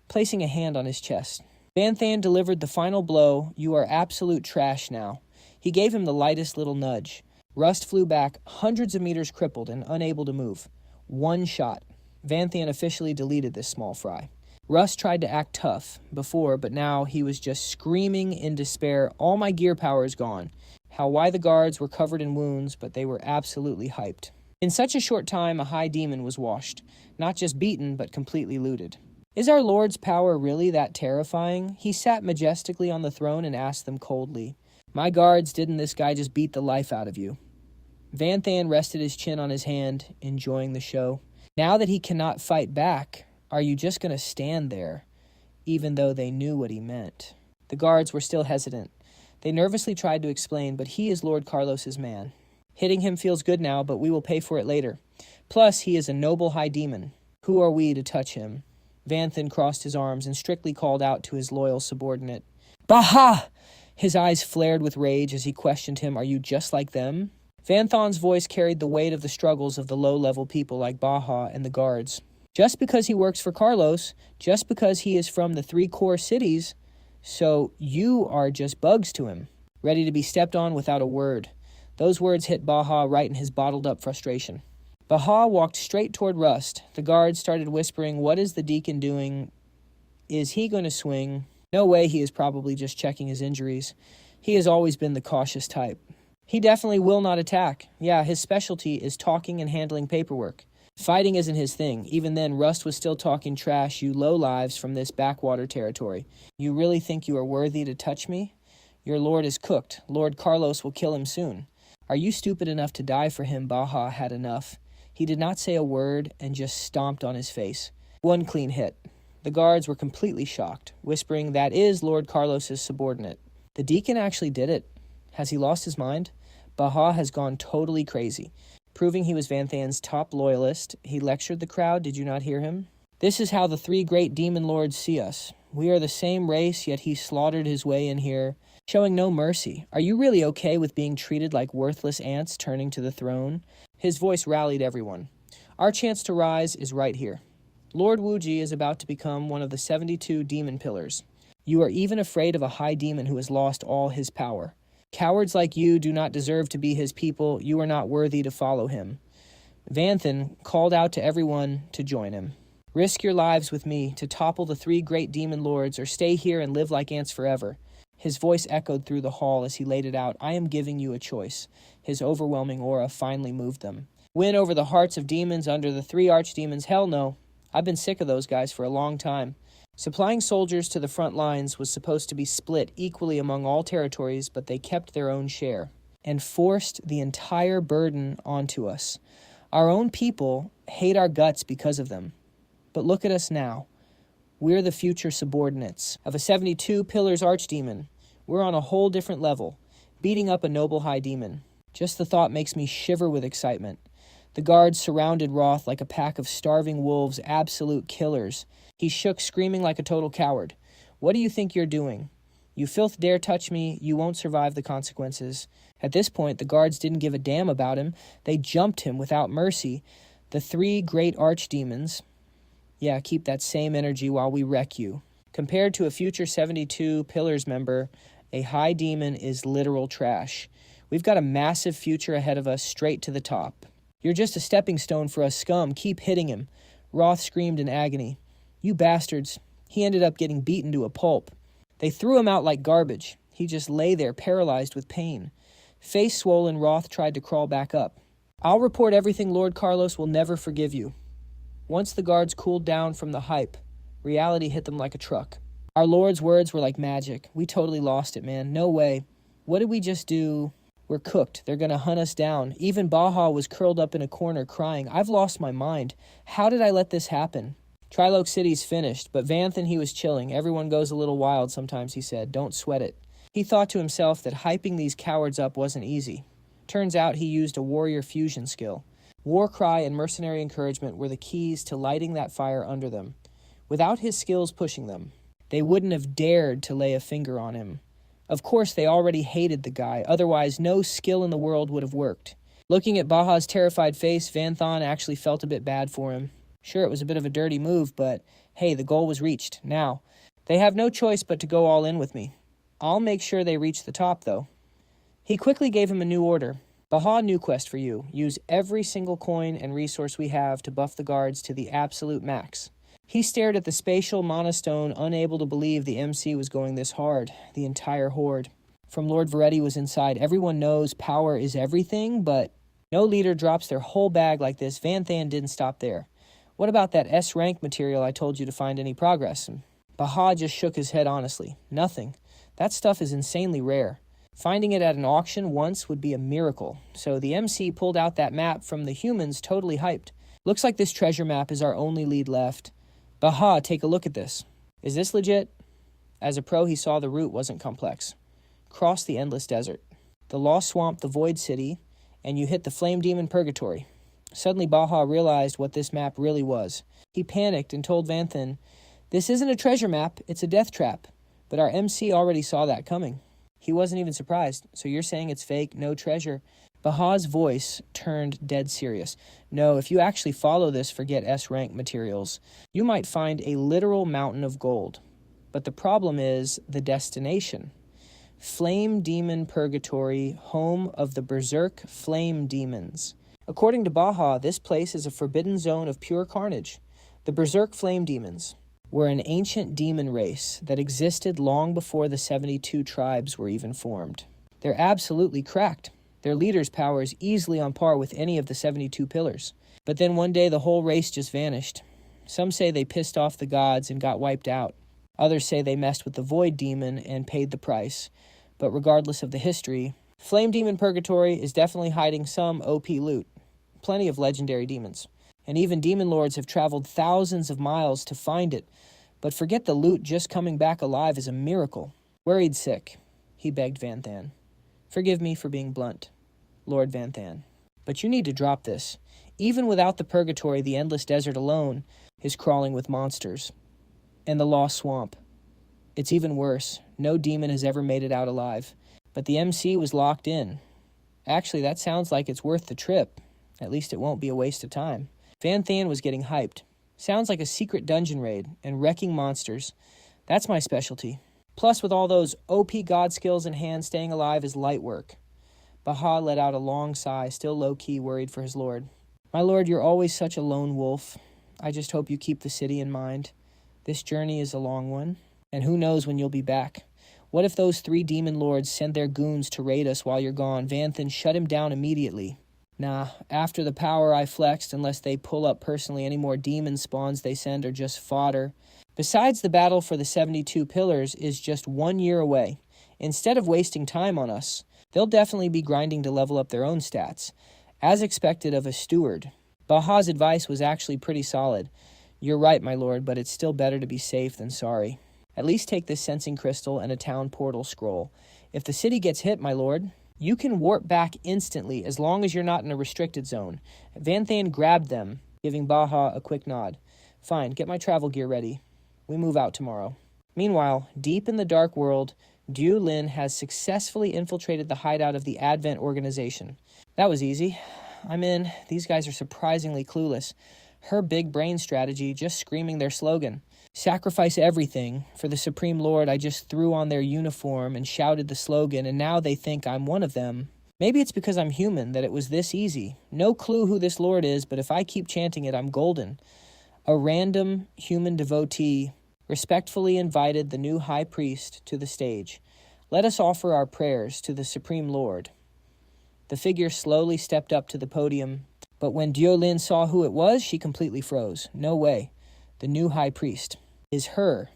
Placing a hand on his chest. Vanthan delivered the final blow. You are absolute trash now. He gave him the lightest little nudge. Rust flew back, hundreds of meters crippled and unable to move. 1 shot. Vanthan officially deleted this small fry. Rust tried to act tough before, but now he was just screaming in despair, all my gear power is gone. Why the guards were covered in wounds, but they were absolutely hyped. In such a short time, a high demon was washed. Not just beaten, but completely looted. Is our Lord's power really that terrifying? He sat majestically on the throne and asked them coldly, my guards, didn't this guy just beat the life out of you? Vanthan rested his chin on his hand, enjoying the show. Now that he cannot fight back, are you just going to stand there, even though they knew what he meant? The guards were still hesitant. They nervously tried to explain, but he is Lord Carlos's man. Hitting him feels good now, but we will pay for it later. Plus, he is a noble high demon. Who are we to touch him? Vanthan crossed his arms and strictly called out to his loyal subordinate. Baha! His eyes flared with rage as he questioned him, are you just like them? Vanthan's voice carried the weight of the struggles of the low-level people like Baha and the guards. Just because he works for Carlos, just because he is from the 3 core cities, so you are just bugs to him, ready to be stepped on without a word. Those words hit Baha right in his bottled-up frustration. Baha walked straight toward Rust. The guards started whispering, what is the deacon doing? Is he going to swing? No way, he is probably just checking his injuries. He has always been the cautious type. He definitely will not attack. Yeah, his specialty is talking and handling paperwork. Fighting isn't his thing. Even then, Rust was still talking trash, you lowlives from this backwater territory. You really think you are worthy to touch me? Your lord is cooked. Lord Carlos will kill him soon. Are you stupid enough to die for him? Baha had enough. He did not say a word and just stomped on his face. 1 clean hit. The guards were completely shocked, whispering, that is Lord Carlos's subordinate. The deacon actually did it. Has he lost his mind? Baha has gone totally crazy. Proving he was Vanthan's top loyalist, he lectured the crowd. Did you not hear him? This is how the 3 great demon lords see us. We are the same race, yet he slaughtered his way in here, showing no mercy. Are you really okay with being treated like worthless ants turning to the throne? His voice rallied everyone. Our chance to rise is right here. Lord Wuji is about to become one of the 72 demon pillars. You are even afraid of a high demon who has lost all his power. Cowards like you do not deserve to be his people. You are not worthy to follow him. Vanthan called out to everyone to join him. Risk your lives with me to topple the 3 great demon lords, or stay here and live like ants forever. His voice echoed through the hall as he laid it out. I am giving you a choice. His overwhelming aura finally moved them. Win over the hearts of demons under the 3 archdemons? Hell no. I've been sick of those guys for a long time. Supplying soldiers to the front lines was supposed to be split equally among all territories, but they kept their own share and forced the entire burden onto us. Our own people hate our guts because of them. But look at us now. We're the future subordinates of a 72 pillars archdemon. We're on a whole different level, beating up a noble high demon. Just the thought makes me shiver with excitement. The guards surrounded Roth like a pack of starving wolves, absolute killers. He shook, screaming like a total coward. What do you think you're doing? You filth dare touch me, you won't survive the consequences. At this point, the guards didn't give a damn about him. They jumped him without mercy. The 3 great archdemons. Yeah, keep that same energy while we wreck you. Compared to a future 72 pillars member, a high demon is literal trash. We've got a massive future ahead of us, straight to the top. You're just a stepping stone for us, scum. Keep hitting him. Roth screamed in agony. You bastards. He ended up getting beaten to a pulp. They threw him out like garbage. He just lay there paralyzed with pain. Face swollen, Roth tried to crawl back up. "I'll report everything. Lord Carlos will never forgive you." Once the guards cooled down from the hype, reality hit them like a truck. Our Lord's words were like magic. "We totally lost it, man. No way. What did we just do? We're cooked. They're going to hunt us down." Even Baja was curled up in a corner crying, "I've lost my mind. How did I let this happen?" Trilok City's finished, but Vanthan, he was chilling. "Everyone goes a little wild sometimes," he said. "Don't sweat it." He thought to himself that hyping these cowards up wasn't easy. Turns out he used a warrior fusion skill. War cry and mercenary encouragement were the keys to lighting that fire under them. Without his skills pushing them, they wouldn't have dared to lay a finger on him. Of course, they already hated the guy. Otherwise, no skill in the world would have worked. Looking at Baja's terrified face, Vanthan actually felt a bit bad for him. Sure, it was a bit of a dirty move, but hey, the goal was reached. Now, they have no choice but to go all in with me. I'll make sure they reach the top, though. He quickly gave him a new order. "Baja, new quest for you. Use every single coin and resource we have to buff the guards to the absolute max." He stared at the spatial monostone, unable to believe the MC was going this hard. The entire horde. From Lord Veretti was inside. Everyone knows power is everything, but no leader drops their whole bag like this. Vanthan didn't stop there. "What about that S-rank material I told you to find any progress?" Baja just shook his head honestly. "Nothing. That stuff is insanely rare. Finding it at an auction once would be a miracle." So the MC pulled out that map from the humans, totally hyped. "Looks like this treasure map is our only lead left. Baja, take a look at this. Is this legit?" As a pro, he saw the route wasn't complex. Cross the endless desert, the Lost Swamp, the Void City, and you hit the Flame Demon Purgatory. Suddenly, Baja realized what this map really was. He panicked and told Vanthan, "This isn't a treasure map, it's a death trap." But our MC already saw that coming. He wasn't even surprised. "So you're saying it's fake, no treasure?" Baja's voice turned dead serious. "No, if you actually follow this forget S-rank materials, you might find a literal mountain of gold. But the problem is the destination. Flame Demon Purgatory, home of the Berserk Flame Demons. According to Baja, this place is a forbidden zone of pure carnage. The Berserk Flame Demons were an ancient demon race that existed long before the 72 tribes were even formed. They're absolutely cracked. Their leader's power is easily on par with any of the 72 pillars. But then one day the whole race just vanished. Some say they pissed off the gods and got wiped out. Others say they messed with the Void Demon and paid the price. But regardless of the history, Flame Demon Purgatory is definitely hiding some OP loot. Plenty of legendary demons. And even demon lords have traveled thousands of miles to find it. But forget the loot, just coming back alive is a miracle." Worried sick, he begged Vanthan. "Forgive me for being blunt, Lord Vanthan. But you need to drop this. Even without the purgatory, the endless desert alone is crawling with monsters. And the Lost Swamp. It's even worse. No demon has ever made it out alive. But the MC was locked in. Actually, that sounds like it's worth the trip. At least it won't be a waste of time." Vanthan was getting hyped. "Sounds like a secret dungeon raid and wrecking monsters. That's my specialty. Plus, with all those OP god skills in hand, staying alive is light work." Baja let out a long sigh, still low-key worried for his lord. "My lord, you're always such a lone wolf. I just hope you keep the city in mind. This journey is a long one, and who knows when you'll be back. What if those 3 demon lords send their goons to raid us while you're gone? Vanthan, shut him down immediately." "Nah, after the power I flexed, unless they pull up personally, any more demon spawns they send are just fodder. Besides, the battle for the 72 pillars is just 1 year away. Instead of wasting time on us, they'll definitely be grinding to level up their own stats, as expected of a steward." Baja's advice was actually pretty solid. "You're right, my lord, but it's still better to be safe than sorry. At least take this sensing crystal and a town portal scroll. If the city gets hit, my lord, you can warp back instantly as long as you're not in a restricted zone." Vanthan grabbed them, giving Baja a quick nod. "Fine, get my travel gear ready. We move out tomorrow." Meanwhile, deep in the dark world, Du Lin has successfully infiltrated the hideout of the Advent organization. That was easy. I'm in. These guys are surprisingly clueless. Her big brain strategy, just screaming their slogan. "Sacrifice everything for the Supreme Lord." I just threw on their uniform and shouted the slogan, and now they think I'm one of them. Maybe it's because I'm human that it was this easy. No clue who this Lord is, but if I keep chanting it, I'm golden. A random human devotee respectfully invited the new high priest to the stage. "Let us offer our prayers to the Supreme Lord." The figure slowly stepped up to the podium, but when Diolin saw who it was, she completely froze. No way. The new high priest is her.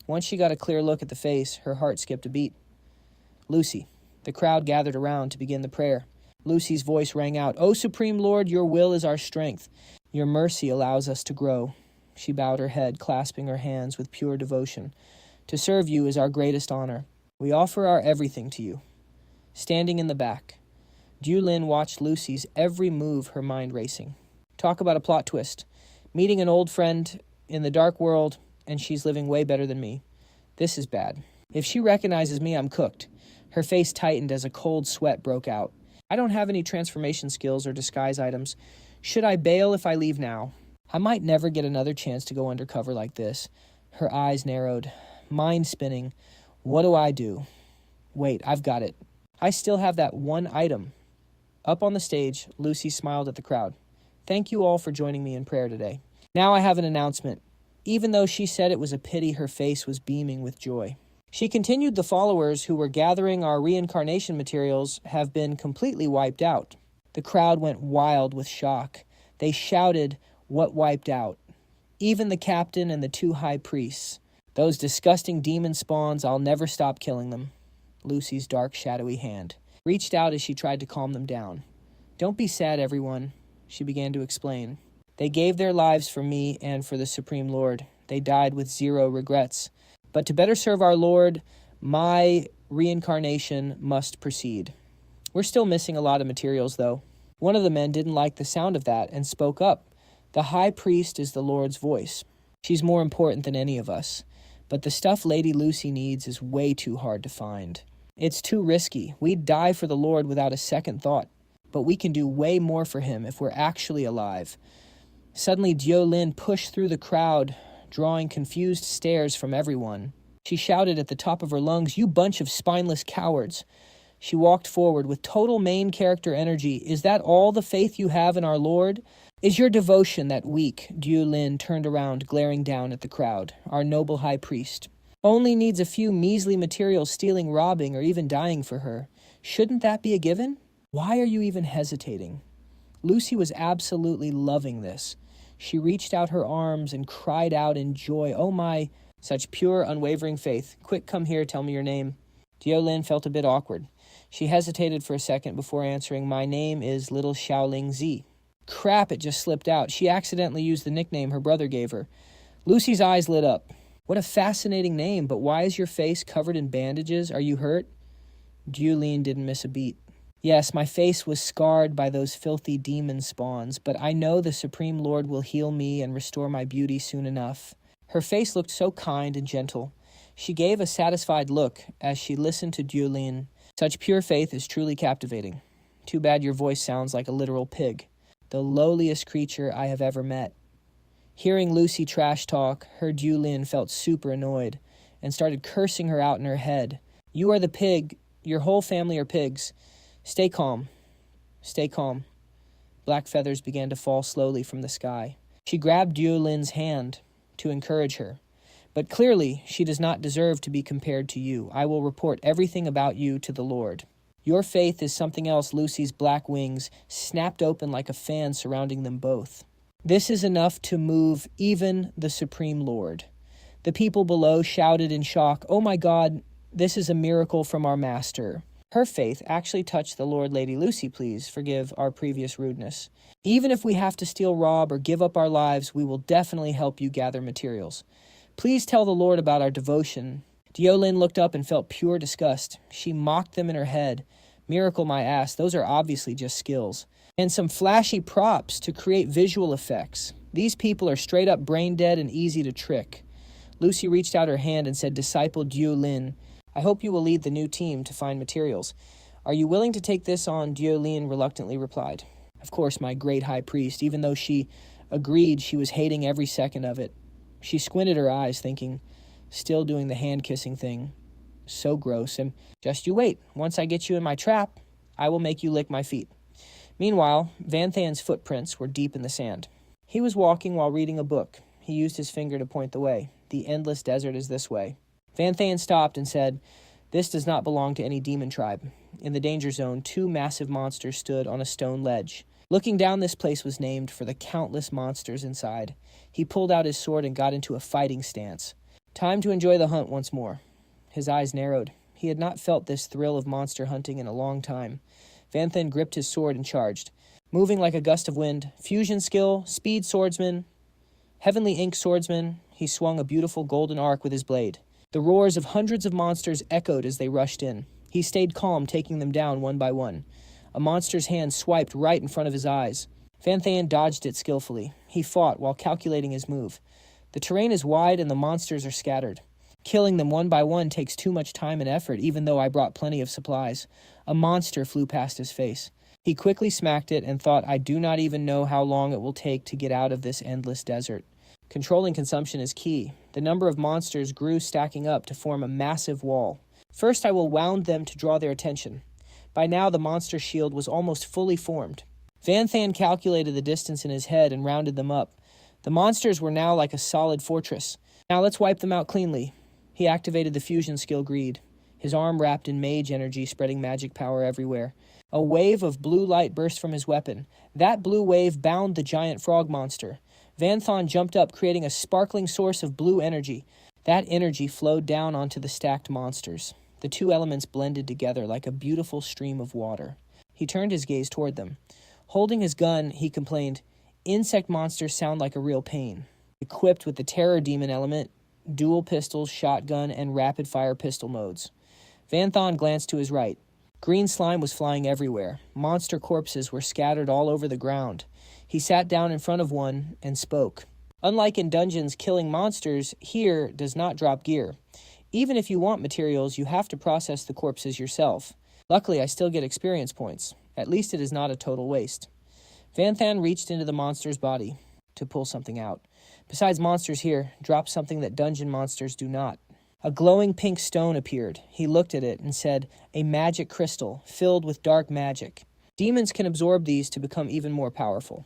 Once she got a clear look at the face, her heart skipped a beat. Lucy. The crowd gathered around to begin the prayer. Lucy's voice rang out, "O Supreme Lord, your will is our strength. Your mercy allows us to grow." She bowed her head, clasping her hands with pure devotion. "To serve you is our greatest honor. We offer our everything to you." Standing in the back, Diolin watched Lucy's every move, her mind racing. Talk about a plot twist. Meeting an old friend in the dark world, and she's living way better than me. This is bad. If she recognizes me, I'm cooked. Her face tightened as a cold sweat broke out. I don't have any transformation skills or disguise items. Should I bail if I leave now? I might never get another chance to go undercover like this. Her eyes narrowed. Mind spinning. What do I do? Wait, I've got it. I still have that one item. Up on the stage, Lucy smiled at the crowd. Thank you all for joining me in prayer today. Now I have an announcement. Even though she said it was a pity, her face was beaming with joy. She continued, the followers who were gathering our reincarnation materials have been completely wiped out. The crowd went wild with shock. They shouted, "What wiped out?" Even the captain and the two high priests. Those disgusting demon spawns, I'll never stop killing them. Lucy's dark, shadowy hand reached out as she tried to calm them down. Don't be sad, everyone, she began to explain. They gave their lives for me and for the Supreme Lord. They died with zero regrets. But to better serve our Lord, my reincarnation must proceed. We're still missing a lot of materials, though. One of the men didn't like the sound of that and spoke up. The high priest is the Lord's voice. She's more important than any of us. But the stuff Lady Lucy needs is way too hard to find. It's too risky. We'd die for the Lord without a second thought. But we can do way more for him if we're actually alive. Suddenly, Diolin pushed through the crowd, drawing confused stares from everyone. She shouted at the top of her lungs, "You bunch of spineless cowards." She walked forward with total main character energy. Is that all the faith you have in our Lord? Is your devotion that weak? Diolin turned around, glaring down at the crowd. Our noble high priest only needs a few measly materials, stealing, robbing, or even dying for her. Shouldn't that be a given? Why are you even hesitating? Lucy was absolutely loving this. She reached out her arms and cried out in joy, "Oh my, such pure, unwavering faith. Quick, come here, tell me your name." Diolin felt a bit awkward. She hesitated for a second before answering, "My name is Little Xiaoling Z." Crap, it just slipped out. She accidentally used the nickname her brother gave her. Lucy's eyes lit up. What a fascinating name, but why is your face covered in bandages? Are you hurt? Diolin didn't miss a beat. Yes, my face was scarred by those filthy demon spawns, but I know the Supreme Lord will heal me and restore my beauty soon enough. Her face looked so kind and gentle. She gave a satisfied look as she listened to Diolin. Such pure faith is truly captivating. Too bad your voice sounds like a literal pig. The lowliest creature I have ever met. Hearing Lucy trash talk, her Diolin felt super annoyed and started cursing her out in her head. You are the pig. Your whole family are pigs. Stay calm. Stay calm. Black feathers began to fall slowly from the sky. She grabbed Diolin's hand to encourage her. But clearly, she does not deserve to be compared to you. I will report everything about you to the Lord. Your faith is something else. Lucy's black wings snapped open like a fan surrounding them both. This is enough to move even the Supreme Lord. The people below shouted in shock, "Oh my God, this is a miracle from our master." Her faith actually touched the Lord. Lady Lucy, please forgive our previous rudeness. Even if we have to steal, rob, or give up our lives, we will definitely help you gather materials. Please tell the Lord about our devotion. Diolin looked up and felt pure disgust. She mocked them in her head. Miracle my ass, those are obviously just skills. And some flashy props to create visual effects. These people are straight up brain dead and easy to trick. Lucy reached out her hand and said, "Disciple Diolin, I hope you will lead the new team to find materials. Are you willing to take this on?" Diolin reluctantly replied. Of course, my great high priest, even though she agreed, she was hating every second of it. She squinted her eyes, thinking, still doing the hand-kissing thing. So gross. And just you wait. Once I get you in my trap, I will make you lick my feet. Meanwhile, Vanthan's footprints were deep in the sand. He was walking while reading a book. He used his finger to point the way. The endless desert is this way. Vanthan stopped and said, "This does not belong to any demon tribe. in the danger zone, two massive monsters stood on a stone ledge. Looking down, this place was named for the countless monsters inside. He pulled out his sword and got into a fighting stance. Time to enjoy the hunt once more. His eyes narrowed. He had not felt this thrill of monster hunting in a long time. Vanthan gripped his sword and charged. Moving like a gust of wind, fusion skill, speed swordsman, heavenly ink swordsman, he swung a beautiful golden arc with his blade. The roars of hundreds of monsters echoed as they rushed in. He stayed calm, taking them down one by one. A monster's hand swiped right in front of his eyes. Vanthan dodged it skillfully. He fought while calculating his move. The terrain is wide and the monsters are scattered. Killing them one by one takes too much time and effort, even though I brought plenty of supplies. A monster flew past his face. He quickly smacked it and thought, I do not even know how long it will take to get out of this endless desert. Controlling consumption is key. The number of monsters grew, stacking up to form a massive wall. First, I will wound them to draw their attention. By now, the monster shield was almost fully formed. Vanthan calculated the distance in his head and rounded them up. The monsters were now like a solid fortress. Now let's wipe them out cleanly. He activated the fusion skill Greed, his arm wrapped in mage energy, spreading magic power everywhere. A wave of blue light burst from his weapon. That blue wave bound the giant frog monster. Vanthan jumped up, creating a sparkling source of blue energy. That energy flowed down onto the stacked monsters. The two elements blended together like a beautiful stream of water. He turned his gaze toward them. Holding his gun, he complained, Insect monsters sound like a real pain. Equipped with the terror demon element, dual pistols, shotgun, and rapid-fire pistol modes. Vanthan glanced to his right. Green slime was flying everywhere. Monster corpses were scattered all over the ground. He sat down in front of one and spoke. Unlike in dungeons, killing monsters here does not drop gear. Even if you want materials, you have to process the corpses yourself. Luckily, I still get experience points. At least it is not a total waste. Vanthan reached into the monster's body to pull something out. Besides monsters here, drop something that dungeon monsters do not. A glowing pink stone appeared. He looked at it and said, a magic crystal filled with dark magic. Demons can absorb these to become even more powerful.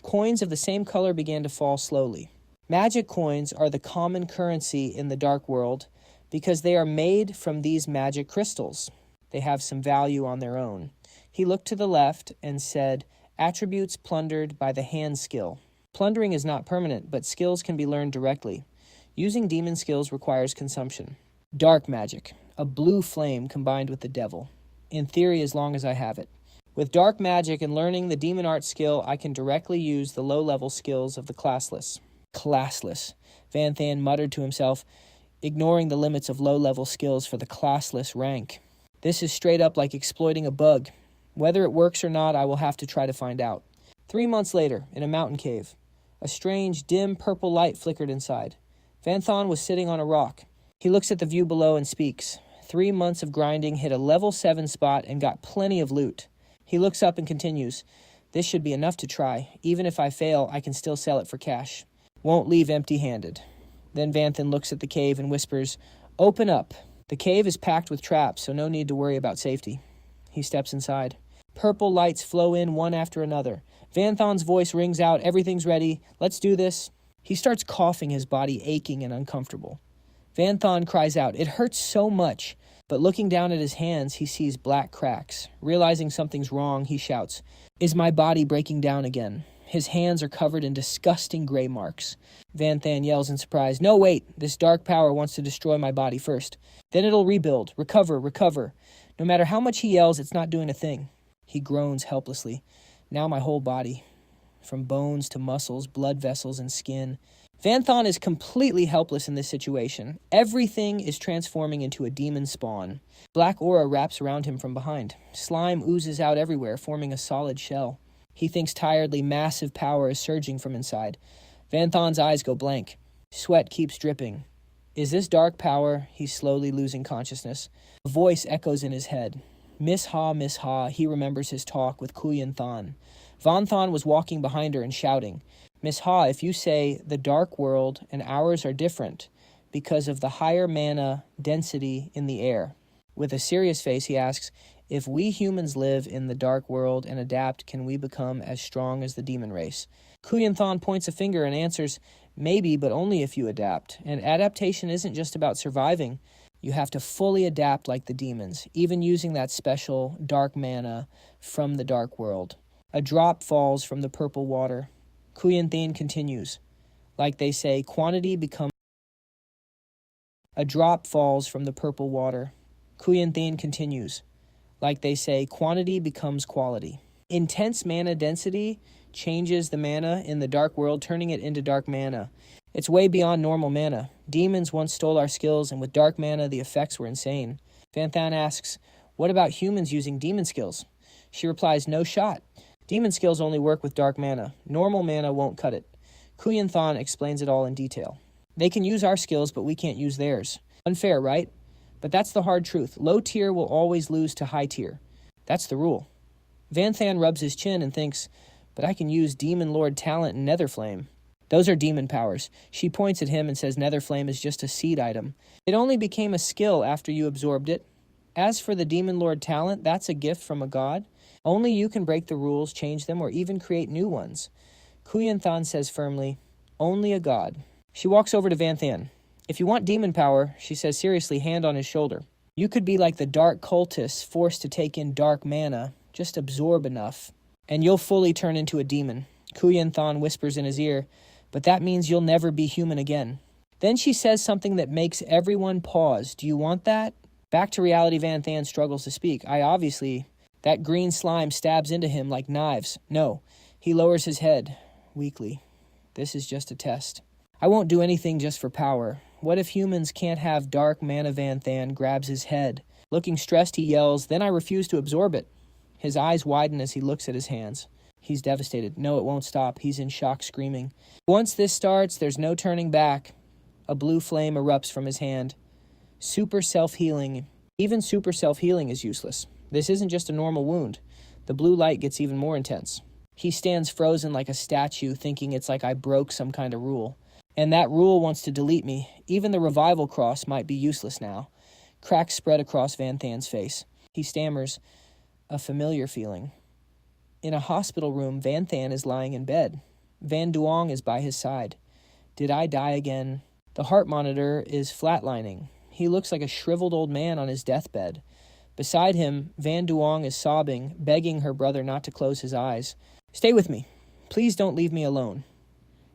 Coins of the same color began to fall slowly. Magic coins are the common currency in the dark world because they are made from these magic crystals. They have some value on their own. He looked to the left and said, attributes plundered by the hand skill. Plundering is not permanent, but skills can be learned directly. Using demon skills requires consumption. Dark magic, a blue flame combined with the devil. In theory, as long as I have it. With dark magic and learning the demon art skill, I can directly use the low-level skills of the classless. Classless, Vanthan muttered to himself, ignoring the limits of low-level skills for the classless rank. This is straight up like exploiting a bug. Whether it works or not, I will have to try to find out. 3 months later, in a mountain cave, a strange, dim purple light flickered inside. Vanthan was sitting on a rock. He looks at the view below and speaks. 3 months of grinding hit a level 7 spot and got plenty of loot. He looks up and continues. This should be enough to try. Even if I fail, I can still sell it for cash. Won't leave empty-handed. Then Vanthan looks at the cave and whispers, open up. The cave is packed with traps, so no need to worry about safety. He steps inside. Purple lights flow in one after another. Vanthan's voice rings out, everything's ready, let's do this. He starts coughing, his body aching and uncomfortable. Vanthan cries out, it hurts so much. But looking down at his hands, he sees black cracks. Realizing something's wrong, he shouts, is my body breaking down again? His hands are covered in disgusting gray marks. Vanthan yells in surprise, no wait, this dark power wants to destroy my body first. Then it'll rebuild, recover. No matter how much he yells, it's not doing a thing. He groans helplessly. Now my whole body, from bones to muscles, blood vessels, and skin. Vanthan is completely helpless in this situation. Everything is transforming into a demon spawn. Black aura wraps around him from behind. Slime oozes out everywhere, forming a solid shell. He thinks tiredly massive power is surging from inside. Vanthan's eyes go blank. Sweat keeps dripping. Is this dark power? He's slowly losing consciousness. A voice echoes in his head. Miss Ha, he remembers his talk with Kuyan Than. Vanthan was walking behind her and shouting, Miss Ha, if you say the dark world and ours are different because of the higher mana density in the air. With a serious face, he asks, if we humans live in the dark world and adapt, can we become as strong as the demon race? Kuyan Than points a finger and answers, maybe, but only if you adapt. And adaptation isn't just about surviving. You have to fully adapt like the demons, even using that special dark mana from the dark world. A drop falls from the purple water. Kuyanthin continues. Like they say, quantity becomes... A drop falls from the purple water. Kuyanthin continues. Like they say, quantity becomes quality. Intense mana density changes the mana in the dark world, turning it into dark mana. It's way beyond normal mana. Demons once stole our skills, and with dark mana, the effects were insane. Vanthan asks, what about humans using demon skills? She replies, no shot. Demon skills only work with dark mana. Normal mana won't cut it. Kuyanthan explains it all in detail. They can use our skills, but we can't use theirs. Unfair, right? But that's the hard truth. Low tier will always lose to high tier. That's the rule. Vanthan rubs his chin and thinks, but I can use Demon Lord Talent and Netherflame. Those are demon powers. She points at him and says Netherflame is just a seed item. It only became a skill after you absorbed it. As for the Demon Lord Talent, that's a gift from a god. Only you can break the rules, change them, or even create new ones. Kuyanthan says firmly, only a god. She walks over to Vanthan. If you want demon power, she says seriously, hand on his shoulder. You could be like the dark cultists forced to take in dark mana, just absorb enough, and you'll fully turn into a demon. Kuyanthan whispers in his ear, but that means you'll never be human again. Then she says something that makes everyone pause. Do you want that? Back to reality, Vanthan struggles to speak. That green slime stabs into him like knives. No. He lowers his head, weakly. This is just a test. I won't do anything just for power. What if humans can't have dark mana? Vanthan grabs his head. Looking stressed, he yells, then I refuse to absorb it. His eyes widen as he looks at his hands. He's devastated. No, it won't stop. He's in shock, screaming. Once this starts, there's no turning back. A blue flame erupts from his hand. Super self-healing. Even super self-healing is useless. This isn't just a normal wound. The blue light gets even more intense. He stands frozen like a statue, thinking it's like I broke some kind of rule. And that rule wants to delete me. Even the revival cross might be useless now. Cracks spread across Vanthan's face. He stammers, a familiar feeling. In a hospital room, Vanthan is lying in bed. Van Duong is by his side. Did I die again? The heart monitor is flatlining. He looks like a shriveled old man on his deathbed. Beside him, Van Duong is sobbing, begging her brother not to close his eyes. Stay with me. Please don't leave me alone.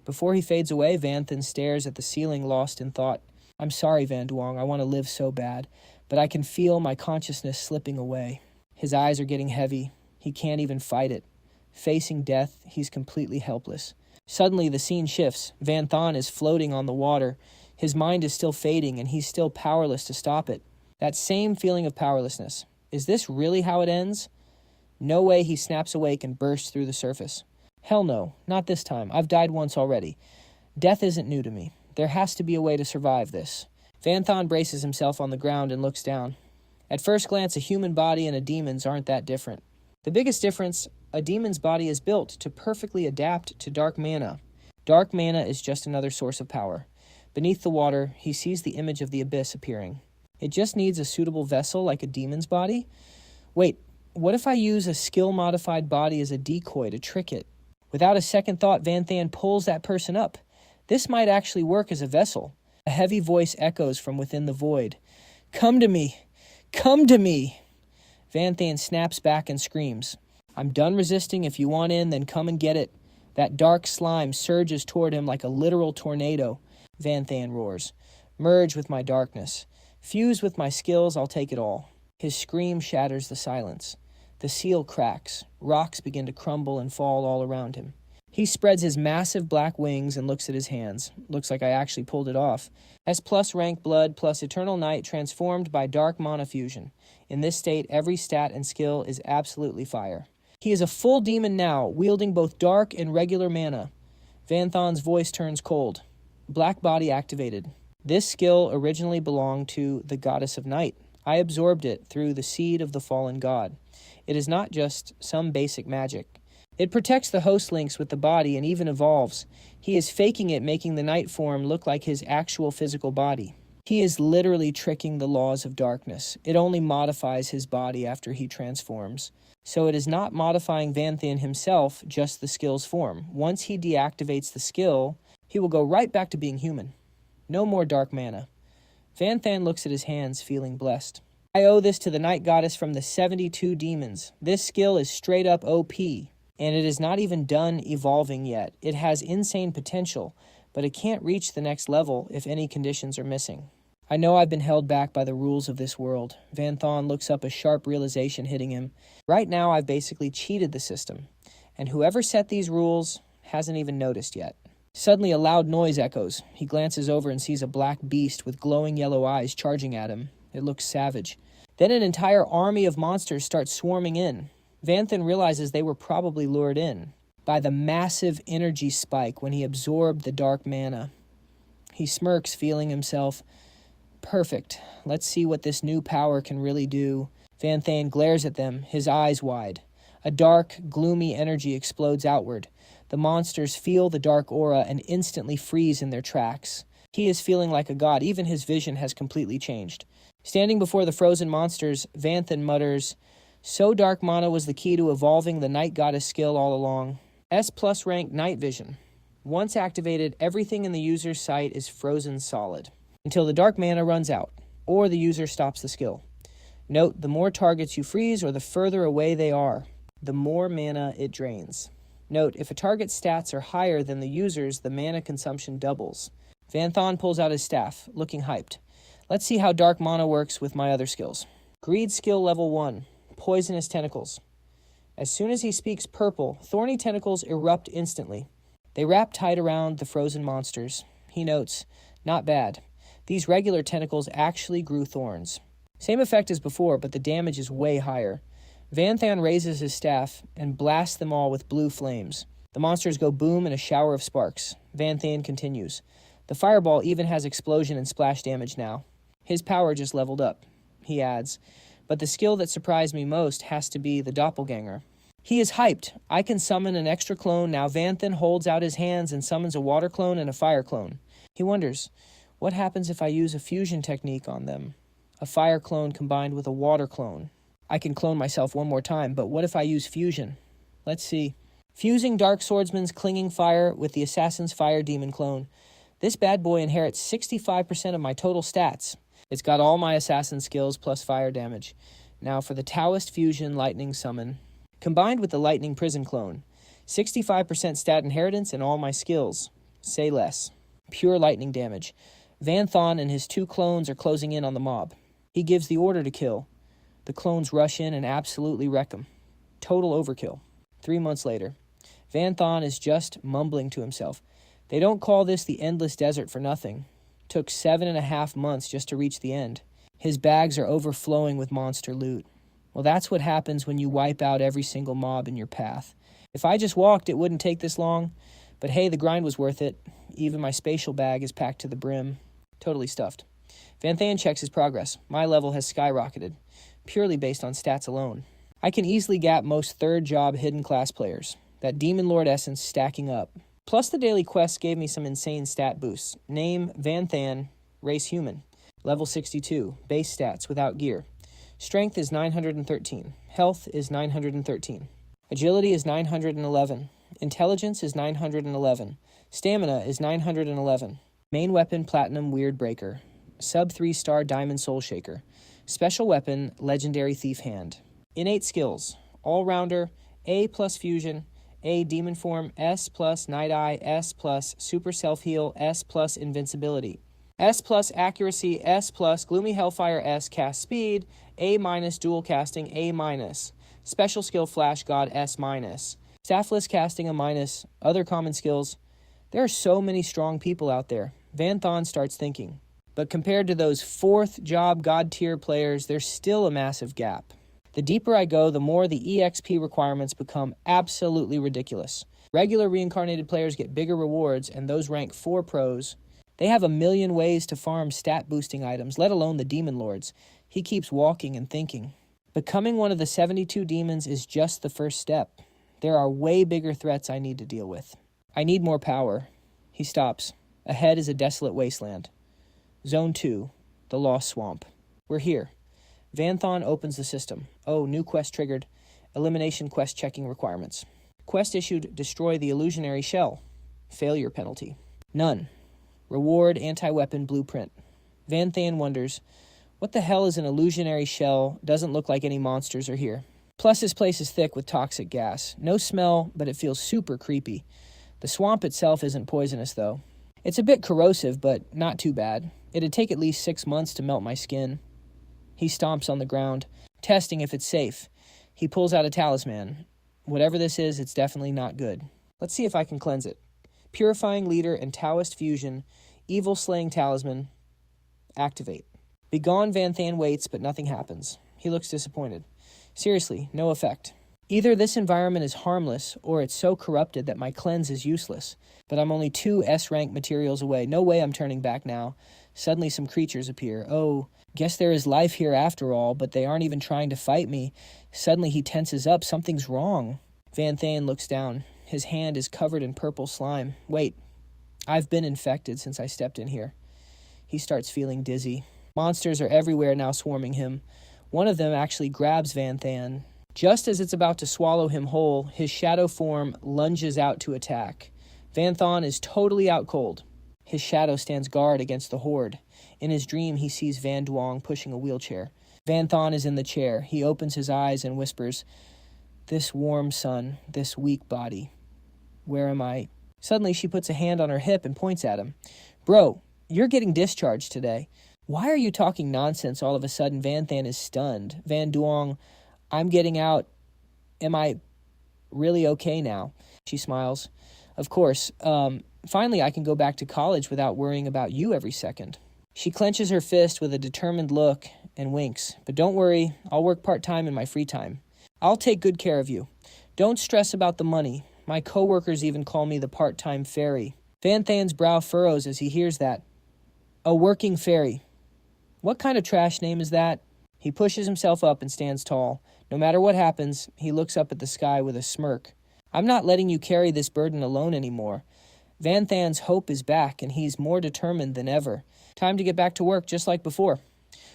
Before he fades away, Vanthan stares at the ceiling, lost in thought. I'm sorry, Van Duong. I want to live so bad, but I can feel my consciousness slipping away. His eyes are getting heavy. He can't even fight it. Facing death, he's completely helpless. Suddenly, the scene shifts. Vanthan is floating on the water. His mind is still fading, and he's still powerless to stop it. That same feeling of powerlessness. Is this really how it ends? No way. He snaps awake and bursts through the surface. Hell no, not this time. I've died once already. Death isn't new to me. There has to be a way to survive this. Vanthan braces himself on the ground and looks down. At first glance, a human body and a demon's aren't that different. The biggest difference, a demon's body is built to perfectly adapt to dark mana. Dark mana is just another source of power. Beneath the water, he sees the image of the abyss appearing. It just needs a suitable vessel like a demon's body? Wait, what if I use a skill-modified body as a decoy to trick it? Without a second thought, Vanthan pulls that person up. This might actually work as a vessel. A heavy voice echoes from within the void. Come to me! Come to me! Vanthan snaps back and screams. I'm done resisting. If you want in, then come and get it. That dark slime surges toward him like a literal tornado. Vanthan roars. Merge with my darkness. Fuse with my skills, I'll take it all. His scream shatters the silence. The seal cracks. Rocks begin to crumble and fall all around him. He spreads his massive black wings and looks at his hands. Looks like I actually pulled it off. S plus rank blood plus eternal night transformed by dark mana fusion. In this state, every stat and skill is absolutely fire. He is a full demon now, wielding both dark and regular mana. Vanthan's voice turns cold. Black body activated. This skill originally belonged to the goddess of night. I absorbed it through the seed of the fallen god. It is not just some basic magic. It protects the host links with the body and even evolves. He is faking it, making the night form look like his actual physical body. He is literally tricking the laws of darkness. It only modifies his body after he transforms. So it is not modifying Vanthan himself, just the skill's form. Once he deactivates the skill, he will go right back to being human. No more dark mana. Vanthan looks at his hands, feeling blessed. I owe this to the night goddess from the 72 demons. This skill is straight up OP, and it is not even done evolving yet. It has insane potential, but it can't reach the next level if any conditions are missing. I know I've been held back by the rules of this world. Vanthan looks up, a sharp realization hitting him. Right now I've basically cheated the system, and whoever set these rules hasn't even noticed yet. Suddenly a loud noise echoes. He glances over and sees a black beast with glowing yellow eyes charging at him. It looks savage. Then an entire army of monsters starts swarming in. Vanthan realizes they were probably lured in by the massive energy spike when he absorbed the dark mana. He smirks, feeling himself. Perfect. Let's see what this new power can really do. Vanthan glares at them, his eyes wide. A dark, gloomy energy explodes outward. The monsters feel the dark aura and instantly freeze in their tracks. He is feeling like a god. Even his vision has completely changed. Standing before the frozen monsters, Vanthan mutters, "So dark mana was the key to evolving the night goddess skill all along. S+ rank night vision. Once activated, everything in the user's sight is frozen solid until the dark mana runs out, or the user stops the skill. Note, the more targets you freeze or the further away they are, the more mana it drains. Note, if a target's stats are higher than the user's, the mana consumption doubles." Vanthan pulls out his staff, looking hyped. Let's see how dark mana works with my other skills. Greed skill level 1, Poisonous Tentacles. As soon as he speaks purple, thorny tentacles erupt instantly. They wrap tight around the frozen monsters. He notes, not bad. These regular tentacles actually grew thorns. Same effect as before, but the damage is way higher. Vanthan raises his staff and blasts them all with blue flames. The monsters go boom in a shower of sparks. Vanthan continues. The fireball even has explosion and splash damage now. His power just leveled up. He adds, but the skill that surprised me most has to be the doppelganger. He is hyped. I can summon an extra clone. Now Vanthan holds out his hands and summons a water clone and a fire clone. He wonders, what happens if I use a fusion technique on them? A fire clone combined with a water clone. I can clone myself one more time, but what if I use fusion? Let's see. Fusing Dark Swordsman's Clinging Fire with the Assassin's Fire Demon clone. This bad boy inherits 65% of my total stats. It's got all my assassin skills plus fire damage. Now for the Taoist Fusion Lightning Summon. Combined with the Lightning Prison clone. 65% stat inheritance and all my skills. Say less. Pure lightning damage. Vanthan and his 2 clones are closing in on the mob. He gives the order to kill. The clones rush in and absolutely wreck him. Total overkill. 3 months later. Vanthan is just mumbling to himself. They don't call this the Endless Desert for nothing. Took 7.5 months just to reach the end. His bags are overflowing with monster loot. Well, that's what happens when you wipe out every single mob in your path. If I just walked, it wouldn't take this long. But hey, the grind was worth it. Even my spatial bag is packed to the brim. Totally stuffed. Vanthan checks his progress. My level has skyrocketed, purely based on stats alone. I can easily gap most 3rd job hidden class players. That Demon Lord essence stacking up. Plus the daily quests gave me some insane stat boosts. Name, Vanthan, race human. Level 62, base stats without gear. Strength is 913. Health is 913. Agility is 911. Intelligence is 911. Stamina is 911. Main weapon, Platinum Weird Breaker. Sub 3-star Diamond Soul Shaker. Special weapon, Legendary Thief Hand. Innate skills, All-Rounder, A+ Fusion, A Demon Form, S+ Night Eye, S+ Super Self-Heal, S+ Invincibility. S+ Accuracy, S+ Gloomy Hellfire, S Cast Speed, A- Dual Casting, A-. Special Skill Flash God, S-. Staffless Casting, A-. Other common skills. There are so many strong people out there. Vanthan starts thinking. But compared to those 4th job God tier players, there's still a massive gap. The deeper I go, the more the EXP requirements become absolutely ridiculous. Regular reincarnated players get bigger rewards, and those rank 4 pros. They have a million ways to farm stat-boosting items, let alone the Demon Lords. He keeps walking and thinking. Becoming one of the 72 demons is just the first step. There are way bigger threats I need to deal with. I need more power. He stops. Ahead is a desolate wasteland. Zone 2, the Lost Swamp. We're here. Vanthan opens the system. Oh, new quest triggered. Elimination quest checking requirements. Quest issued, destroy the illusionary shell. Failure penalty. None. Reward anti-weapon blueprint. Van Than wonders, what the hell is an illusionary shell? Doesn't look like any monsters are here. Plus, this place is thick with toxic gas. No smell, but it feels super creepy. The swamp itself isn't poisonous, though. It's a bit corrosive, but not too bad. It'd take at least 6 months to melt my skin. He stomps on the ground, testing if it's safe. He pulls out a talisman. Whatever this is, it's definitely not good. Let's see if I can cleanse it. Purifying Leader and Taoist Fusion, Evil Slaying Talisman. Activate. Begone, Van Than waits, but nothing happens. He looks disappointed. Seriously, no effect. Either this environment is harmless, or it's so corrupted that my cleanse is useless. But I'm only 2 S-rank materials away. No way I'm turning back now. Suddenly some creatures appear. Oh, guess there is life here after all, but they aren't even trying to fight me. Suddenly he tenses up. Something's wrong. Van Than looks down. His hand is covered in purple slime. Wait, I've been infected since I stepped in here. He starts feeling dizzy. Monsters are everywhere now swarming him. One of them actually grabs Van Than. Just as it's about to swallow him whole, his shadow form lunges out to attack. Van Than is totally out cold. His shadow stands guard against the horde. In his dream, he sees Van Duong pushing a wheelchair. Van Than is in the chair. He opens his eyes and whispers, "This warm sun, this weak body. Where am I?" Suddenly, she puts a hand on her hip and points at him. "Bro, you're getting discharged today." "Why are you talking nonsense?" All of a sudden, Van Than is stunned. "Van Duong, I'm getting out. Am I really okay now?" She smiles. "Of course. Finally, I can go back to college without worrying about you every second." She clenches her fist with a determined look and winks. "But don't worry, I'll work part-time in my free time. I'll take good care of you. Don't stress about the money. My coworkers even call me the part-time fairy." Van Than's brow furrows as he hears that. A working fairy. What kind of trash name is that? He pushes himself up and stands tall. No matter what happens, he looks up at the sky with a smirk. "I'm not letting you carry this burden alone anymore." Van Than's hope is back, and he's more determined than ever. Time to get back to work just like before.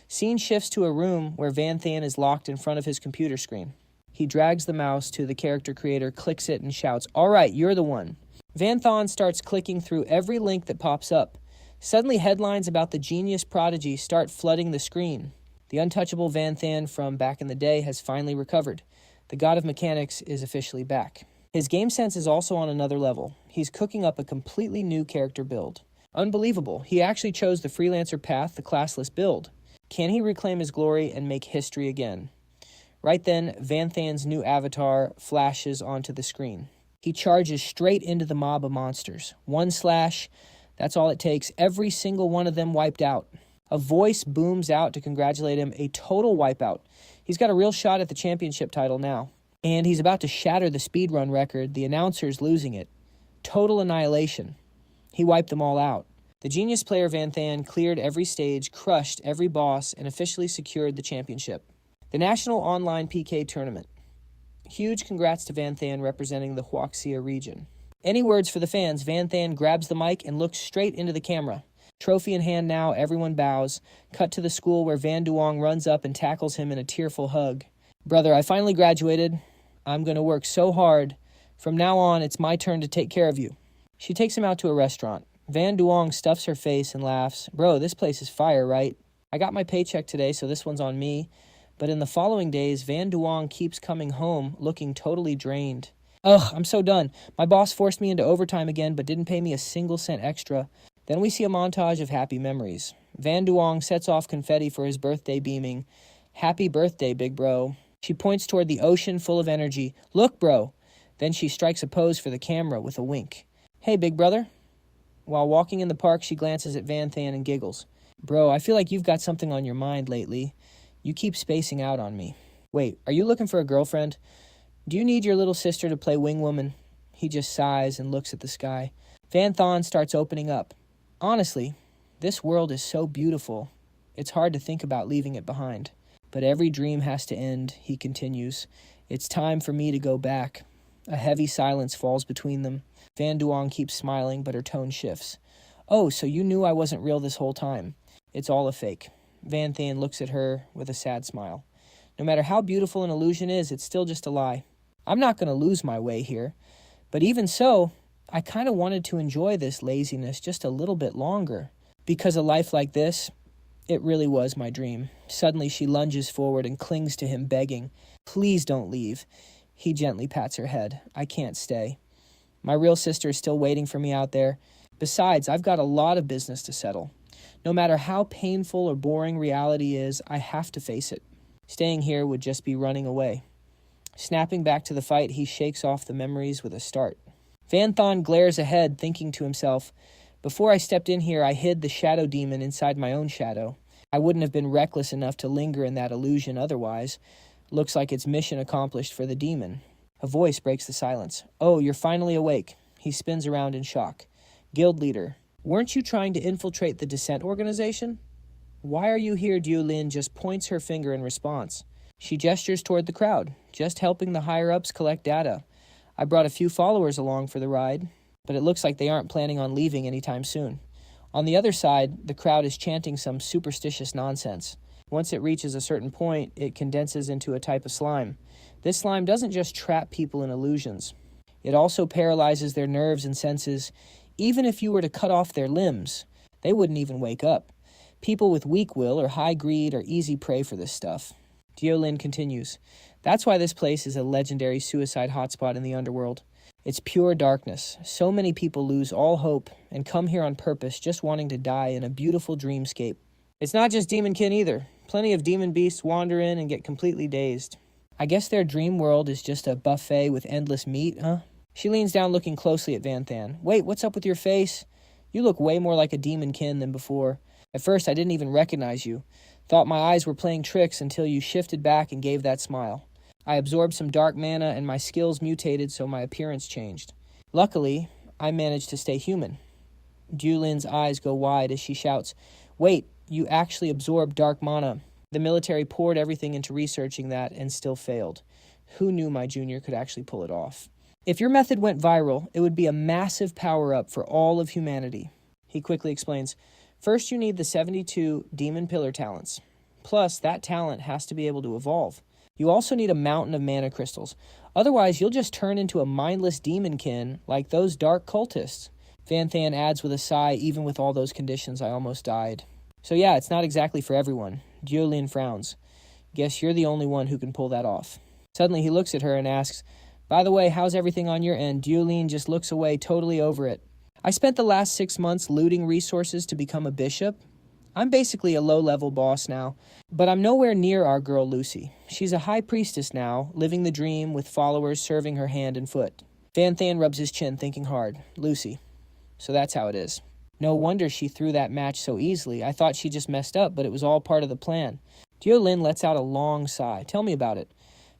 Scene shifts to a room where Van Than is locked in front of his computer screen. He drags the mouse to the character creator, clicks it, and shouts, "All right, you're the one." Van Than starts clicking through every link that pops up. Suddenly, headlines about the genius prodigy start flooding the screen. The untouchable Van Than from back in the day has finally recovered. The god of mechanics is officially back. His game sense is also on another level. He's cooking up a completely new character build. Unbelievable. He actually chose the freelancer path, the classless build. Can he reclaim his glory and make history again? Right then, Van Than's new avatar flashes onto the screen. He charges straight into the mob of monsters. One slash, that's all it takes. Every single one of them wiped out. A voice booms out to congratulate him. A total wipeout. He's got a real shot at the championship title now. And he's about to shatter the speedrun record. The announcer's losing it. Total annihilation. He wiped them all out. The genius player Van Than cleared every stage, crushed every boss, and officially secured the championship. The National Online PK Tournament. Huge congrats to Van Than representing the Huaxia region. Any words for the fans? Van Than grabs the mic and looks straight into the camera. Trophy in hand now, everyone bows. Cut to the school where Van Duong runs up and tackles him in a tearful hug. "Brother, I finally graduated. I'm going to work so hard. From now on, it's my turn to take care of you." She takes him out to a restaurant. Van Duong stuffs her face and laughs. "Bro, this place is fire, right? I got my paycheck today, so this one's on me." But in the following days, Van Duong keeps coming home looking totally drained. "Ugh, I'm so done. My boss forced me into overtime again, but didn't pay me a single cent extra." Then we see a montage of happy memories. Van Duong sets off confetti for his birthday, beaming, "Happy birthday, big bro." She points toward the ocean full of energy. "Look, bro." Then she strikes a pose for the camera with a wink. "Hey, big brother." While walking in the park, she glances at Van Than and giggles. "Bro, I feel like you've got something on your mind lately. You keep spacing out on me." "Wait, are you looking for a girlfriend? Do you need your little sister to play wing woman?" He just sighs and looks at the sky. Van Than starts opening up. "Honestly, this world is so beautiful. It's hard to think about leaving it behind. But every dream has to end," he continues. "It's time for me to go back." A heavy silence falls between them. Van Duong keeps smiling, but her tone shifts. "Oh, so you knew I wasn't real this whole time. It's all a fake." Van Than looks at her with a sad smile. "No matter how beautiful an illusion is, it's still just a lie. I'm not going to lose my way here. But even so, I kind of wanted to enjoy this laziness just a little bit longer. Because a life like this, It really was my dream. Suddenly she lunges forward and clings to him, begging, "Please don't leave." He gently pats her head. "I can't stay. My real sister is still waiting for me out there. Besides, I've got a lot of business to settle. No matter how painful or boring reality is, I have to face it. Staying here would just be running away." Snapping back to the fight, he shakes off the memories with a start. Van Thon glares ahead, thinking to himself, "Before I stepped in here, I hid the shadow demon inside my own shadow. I wouldn't have been reckless enough to linger in that illusion otherwise. Looks like it's mission accomplished for the demon." A voice breaks the silence. "Oh, you're finally awake." He spins around in shock. "Guild leader, weren't you trying to infiltrate the Descent organization?" "Why are you here?" Diu-Lin just points her finger in response. She gestures toward the crowd, "Just helping the higher-ups collect data. I brought a few followers along for the ride, but it looks like they aren't planning on leaving anytime soon." On the other side, the crowd is chanting some superstitious nonsense. Once it reaches a certain point, it condenses into a type of slime. This slime doesn't just trap people in illusions. It also paralyzes their nerves and senses. Even if you were to cut off their limbs, they wouldn't even wake up. People with weak will or high greed are easy prey for this stuff. Diu-Lin continues, "That's why this place is a legendary suicide hotspot in the underworld. It's pure darkness. So many people lose all hope and come here on purpose, just wanting to die in a beautiful dreamscape. It's not just demonkin either. Plenty of demon beasts wander in and get completely dazed. I guess their dream world is just a buffet with endless meat, huh?" She leans down, looking closely at Van Than. "Wait, what's up with your face? You look way more like a demonkin than before. At first, I didn't even recognize you. Thought my eyes were playing tricks until you shifted back and gave that smile. I absorbed some dark mana and my skills mutated, so my appearance changed. Luckily, I managed to stay human." Diu-Lin's eyes go wide as she shouts, "Wait, you actually absorbed dark mana. The military poured everything into researching that and still failed. Who knew my junior could actually pull it off? If your method went viral, it would be a massive power-up for all of humanity." He quickly explains, "First, you need the 72 demon pillar talents. Plus, that talent has to be able to evolve. You also need a mountain of mana crystals. Otherwise, you'll just turn into a mindless demonkin like those dark cultists." Van Than adds with a sigh, "Even with all those conditions, I almost died." "So yeah, it's not exactly for everyone." Diu-Lin frowns. "Guess you're the only one who can pull that off." Suddenly, he looks at her and asks, "By the way, how's everything on your end?" Diu-Lin just looks away, totally over it. "I spent the last 6 months looting resources to become a bishop. I'm basically a low-level boss now, but I'm nowhere near our girl Lucy. She's a high priestess now, living the dream with followers serving her hand and foot." Van Than rubs his chin, thinking hard. "Lucy. So that's how it is. No wonder she threw that match so easily. I thought she just messed up, but it was all part of the plan." Diu-Lin lets out a long sigh. "Tell me about it.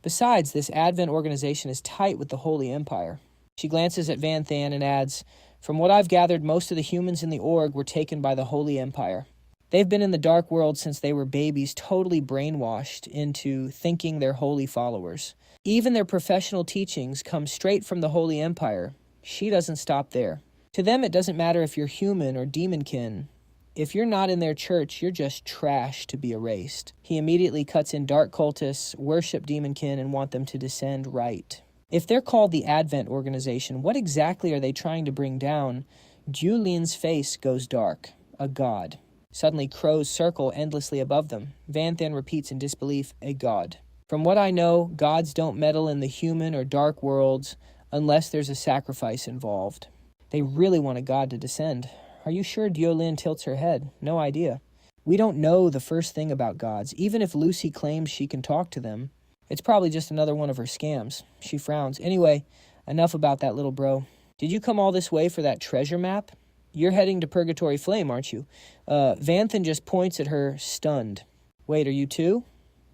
Besides, this Advent organization is tight with the Holy Empire." She glances at Van Than and adds, "From what I've gathered, most of the humans in the org were taken by the Holy Empire. They've been in the dark world since they were babies, totally brainwashed into thinking they're holy followers. Even their professional teachings come straight from the Holy Empire. She doesn't stop there. To them, it doesn't matter if you're human or demonkin. If you're not in their church, you're just trash to be erased." He immediately cuts in dark cultists, worship demonkin, and want them to descend right. If they're called the Advent organization, what exactly are they trying to bring down? Diu-Lin's face goes dark. A god. Suddenly, crows circle endlessly above them. Van Than repeats in disbelief, "A god. From what I know, gods don't meddle in the human or dark worlds unless there's a sacrifice involved." They really want a god to descend. "Are you sure?" Diu-Lin tilts her head. "No idea. We don't know the first thing about gods. Even if Lucy claims she can talk to them, it's probably just another one of her scams." She frowns. "Anyway, enough about that little bro. Did you come all this way for that treasure map? You're heading to Purgatory Flame, aren't you?" Van Than just points at her, stunned. "Wait, are you too?"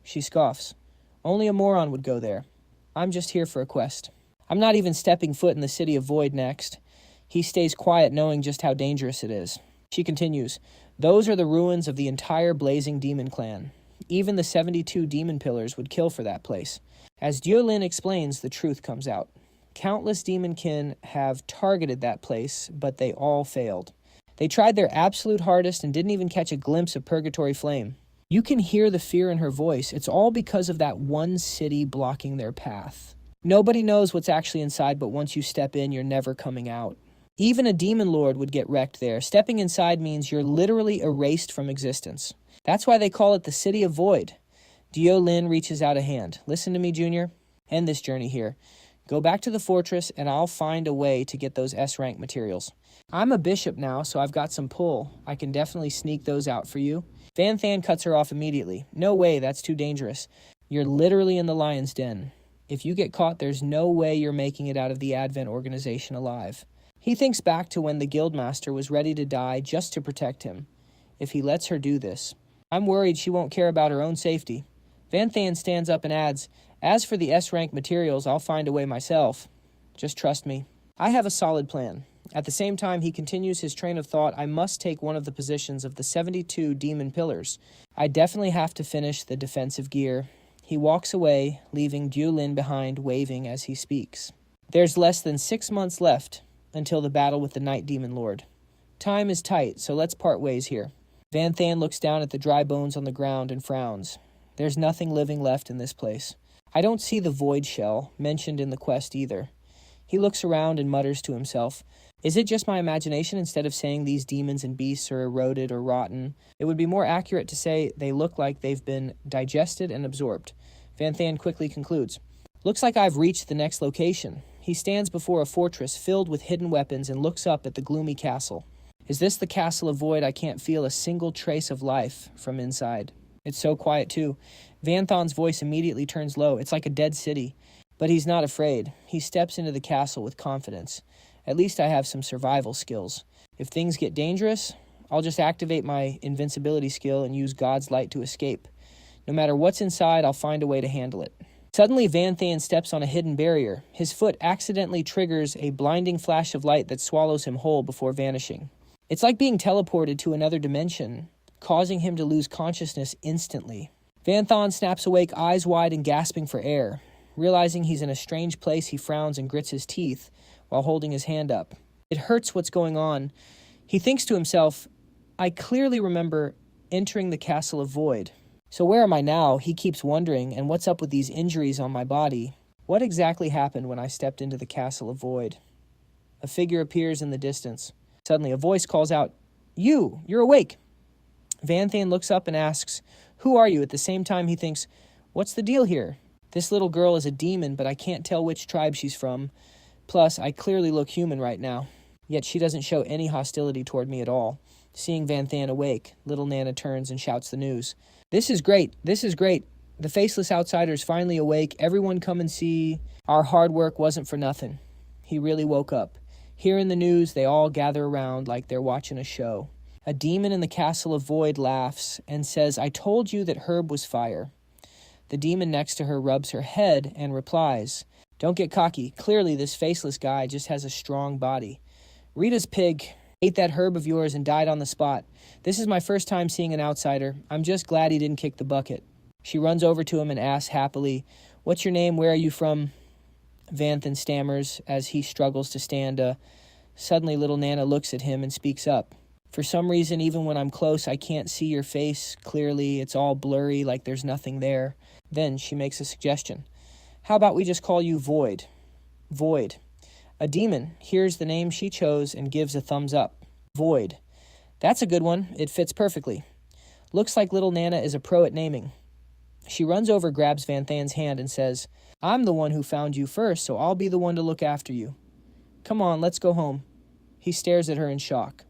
She scoffs. "Only a moron would go there. I'm just here for a quest. I'm not even stepping foot in the city of Void next." He stays quiet, knowing just how dangerous it is. She continues, "Those are the ruins of the entire blazing demon clan. Even the 72 demon pillars would kill for that place." As Diu-Lin explains, the truth comes out. Countless demonkin have targeted that place, but they all failed. They tried their absolute hardest and didn't even catch a glimpse of Purgatory Flame. You can hear the fear in her voice. It's all because of that one city blocking their path. Nobody knows what's actually inside, but once you step in, you're never coming out. Even a demon lord would get wrecked there. Stepping inside means you're literally erased from existence. That's why they call it the City of Void. Dio Lin reaches out a hand. Listen to me, Junior. End this journey here. Go back to the fortress, and I'll find a way to get those S-rank materials. I'm a bishop now, so I've got some pull. I can definitely sneak those out for you. Van Than cuts her off immediately. No way, that's too dangerous. You're literally in the lion's den. If you get caught, there's no way you're making it out of the Advent organization alive. He thinks back to when the guildmaster was ready to die just to protect him. If he lets her do this, I'm worried she won't care about her own safety. Van Than stands up and adds, as for the S-rank materials, I'll find a way myself. Just trust me. I have a solid plan. At the same time, he continues his train of thought. I must take one of the positions of the 72 demon pillars. I definitely have to finish the defensive gear. He walks away, leaving Dio Lin behind, waving as he speaks. There's less than 6 months left until the battle with the Night Demon Lord. Time is tight, so let's part ways here. Van Than looks down at the dry bones on the ground and frowns. There's nothing living left in this place. I don't see the void shell mentioned in the quest either. He looks around and mutters to himself, is it just my imagination instead of saying these demons and beasts are eroded or rotten? It would be more accurate to say they look like they've been digested and absorbed. Van Than quickly concludes, looks like I've reached the next location. He stands before a fortress filled with hidden weapons and looks up at the gloomy castle. Is this the castle of void? I can't feel a single trace of life from inside. It's so quiet too. Van Than's voice immediately turns low. It's like a dead city. But he's not afraid. He steps into the castle with confidence. At least I have some survival skills. If things get dangerous, I'll just activate my invincibility skill and use God's light to escape. No matter what's inside, I'll find a way to handle it. Suddenly, Van Than steps on a hidden barrier. His foot accidentally triggers a blinding flash of light that swallows him whole before vanishing. It's like being teleported to another dimension, causing him to lose consciousness instantly. Van Than snaps awake, eyes wide and gasping for air. Realizing he's in a strange place, he frowns and grits his teeth while holding his hand up. It hurts what's going on. He thinks to himself, I clearly remember entering the Castle of Void. So where am I now? He keeps wondering, and what's up with these injuries on my body? What exactly happened when I stepped into the Castle of Void? A figure appears in the distance. Suddenly, a voice calls out, You're awake. Van Than looks up and asks, Who are you? At the same time, he thinks, What's the deal here? This little girl is a demon, but I can't tell which tribe she's from. Plus, I clearly look human right now. Yet she doesn't show any hostility toward me at all. Seeing Van Than awake, little Nana turns and shouts the news. This is great. The faceless outsider's finally awake. Everyone come and see. Our hard work wasn't for nothing. He really woke up. Hearing the news, they all gather around like they're watching a show. A demon in the Castle of Void laughs and says, I told you that Herb was fire. The demon next to her rubs her head and replies, Don't get cocky. Clearly, this faceless guy just has a strong body. Rita's pig ate that herb of yours and died on the spot. This is my first time seeing an outsider. I'm just glad he didn't kick the bucket. She runs over to him and asks happily, What's your name? Where are you from? Van Than stammers as he struggles to stand. Suddenly, little Nana looks at him and speaks up. For some reason, even when I'm close, I can't see your face clearly. It's all blurry, like there's nothing there. Then she makes a suggestion. How about we just call you Void? Void. A demon hears the name she chose and gives a thumbs up. Void. That's a good one. It fits perfectly. Looks like little Nana is a pro at naming. She runs over, grabs Van Than's hand and says, I'm the one who found you first, so I'll be the one to look after you. Come on, let's go home. He stares at her in shock.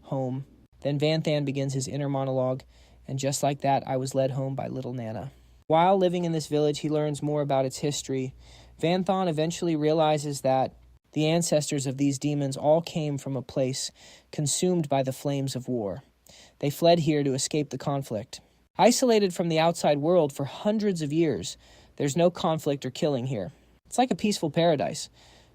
Home. Then Van Than begins his inner monologue, and just like that, I was led home by little Nana. While living in this village, he learns more about its history. Van Than eventually realizes that the ancestors of these demons all came from a place consumed by the flames of war. They fled here to escape the conflict. Isolated from the outside world for hundreds of years, there's no conflict or killing here. It's like a peaceful paradise.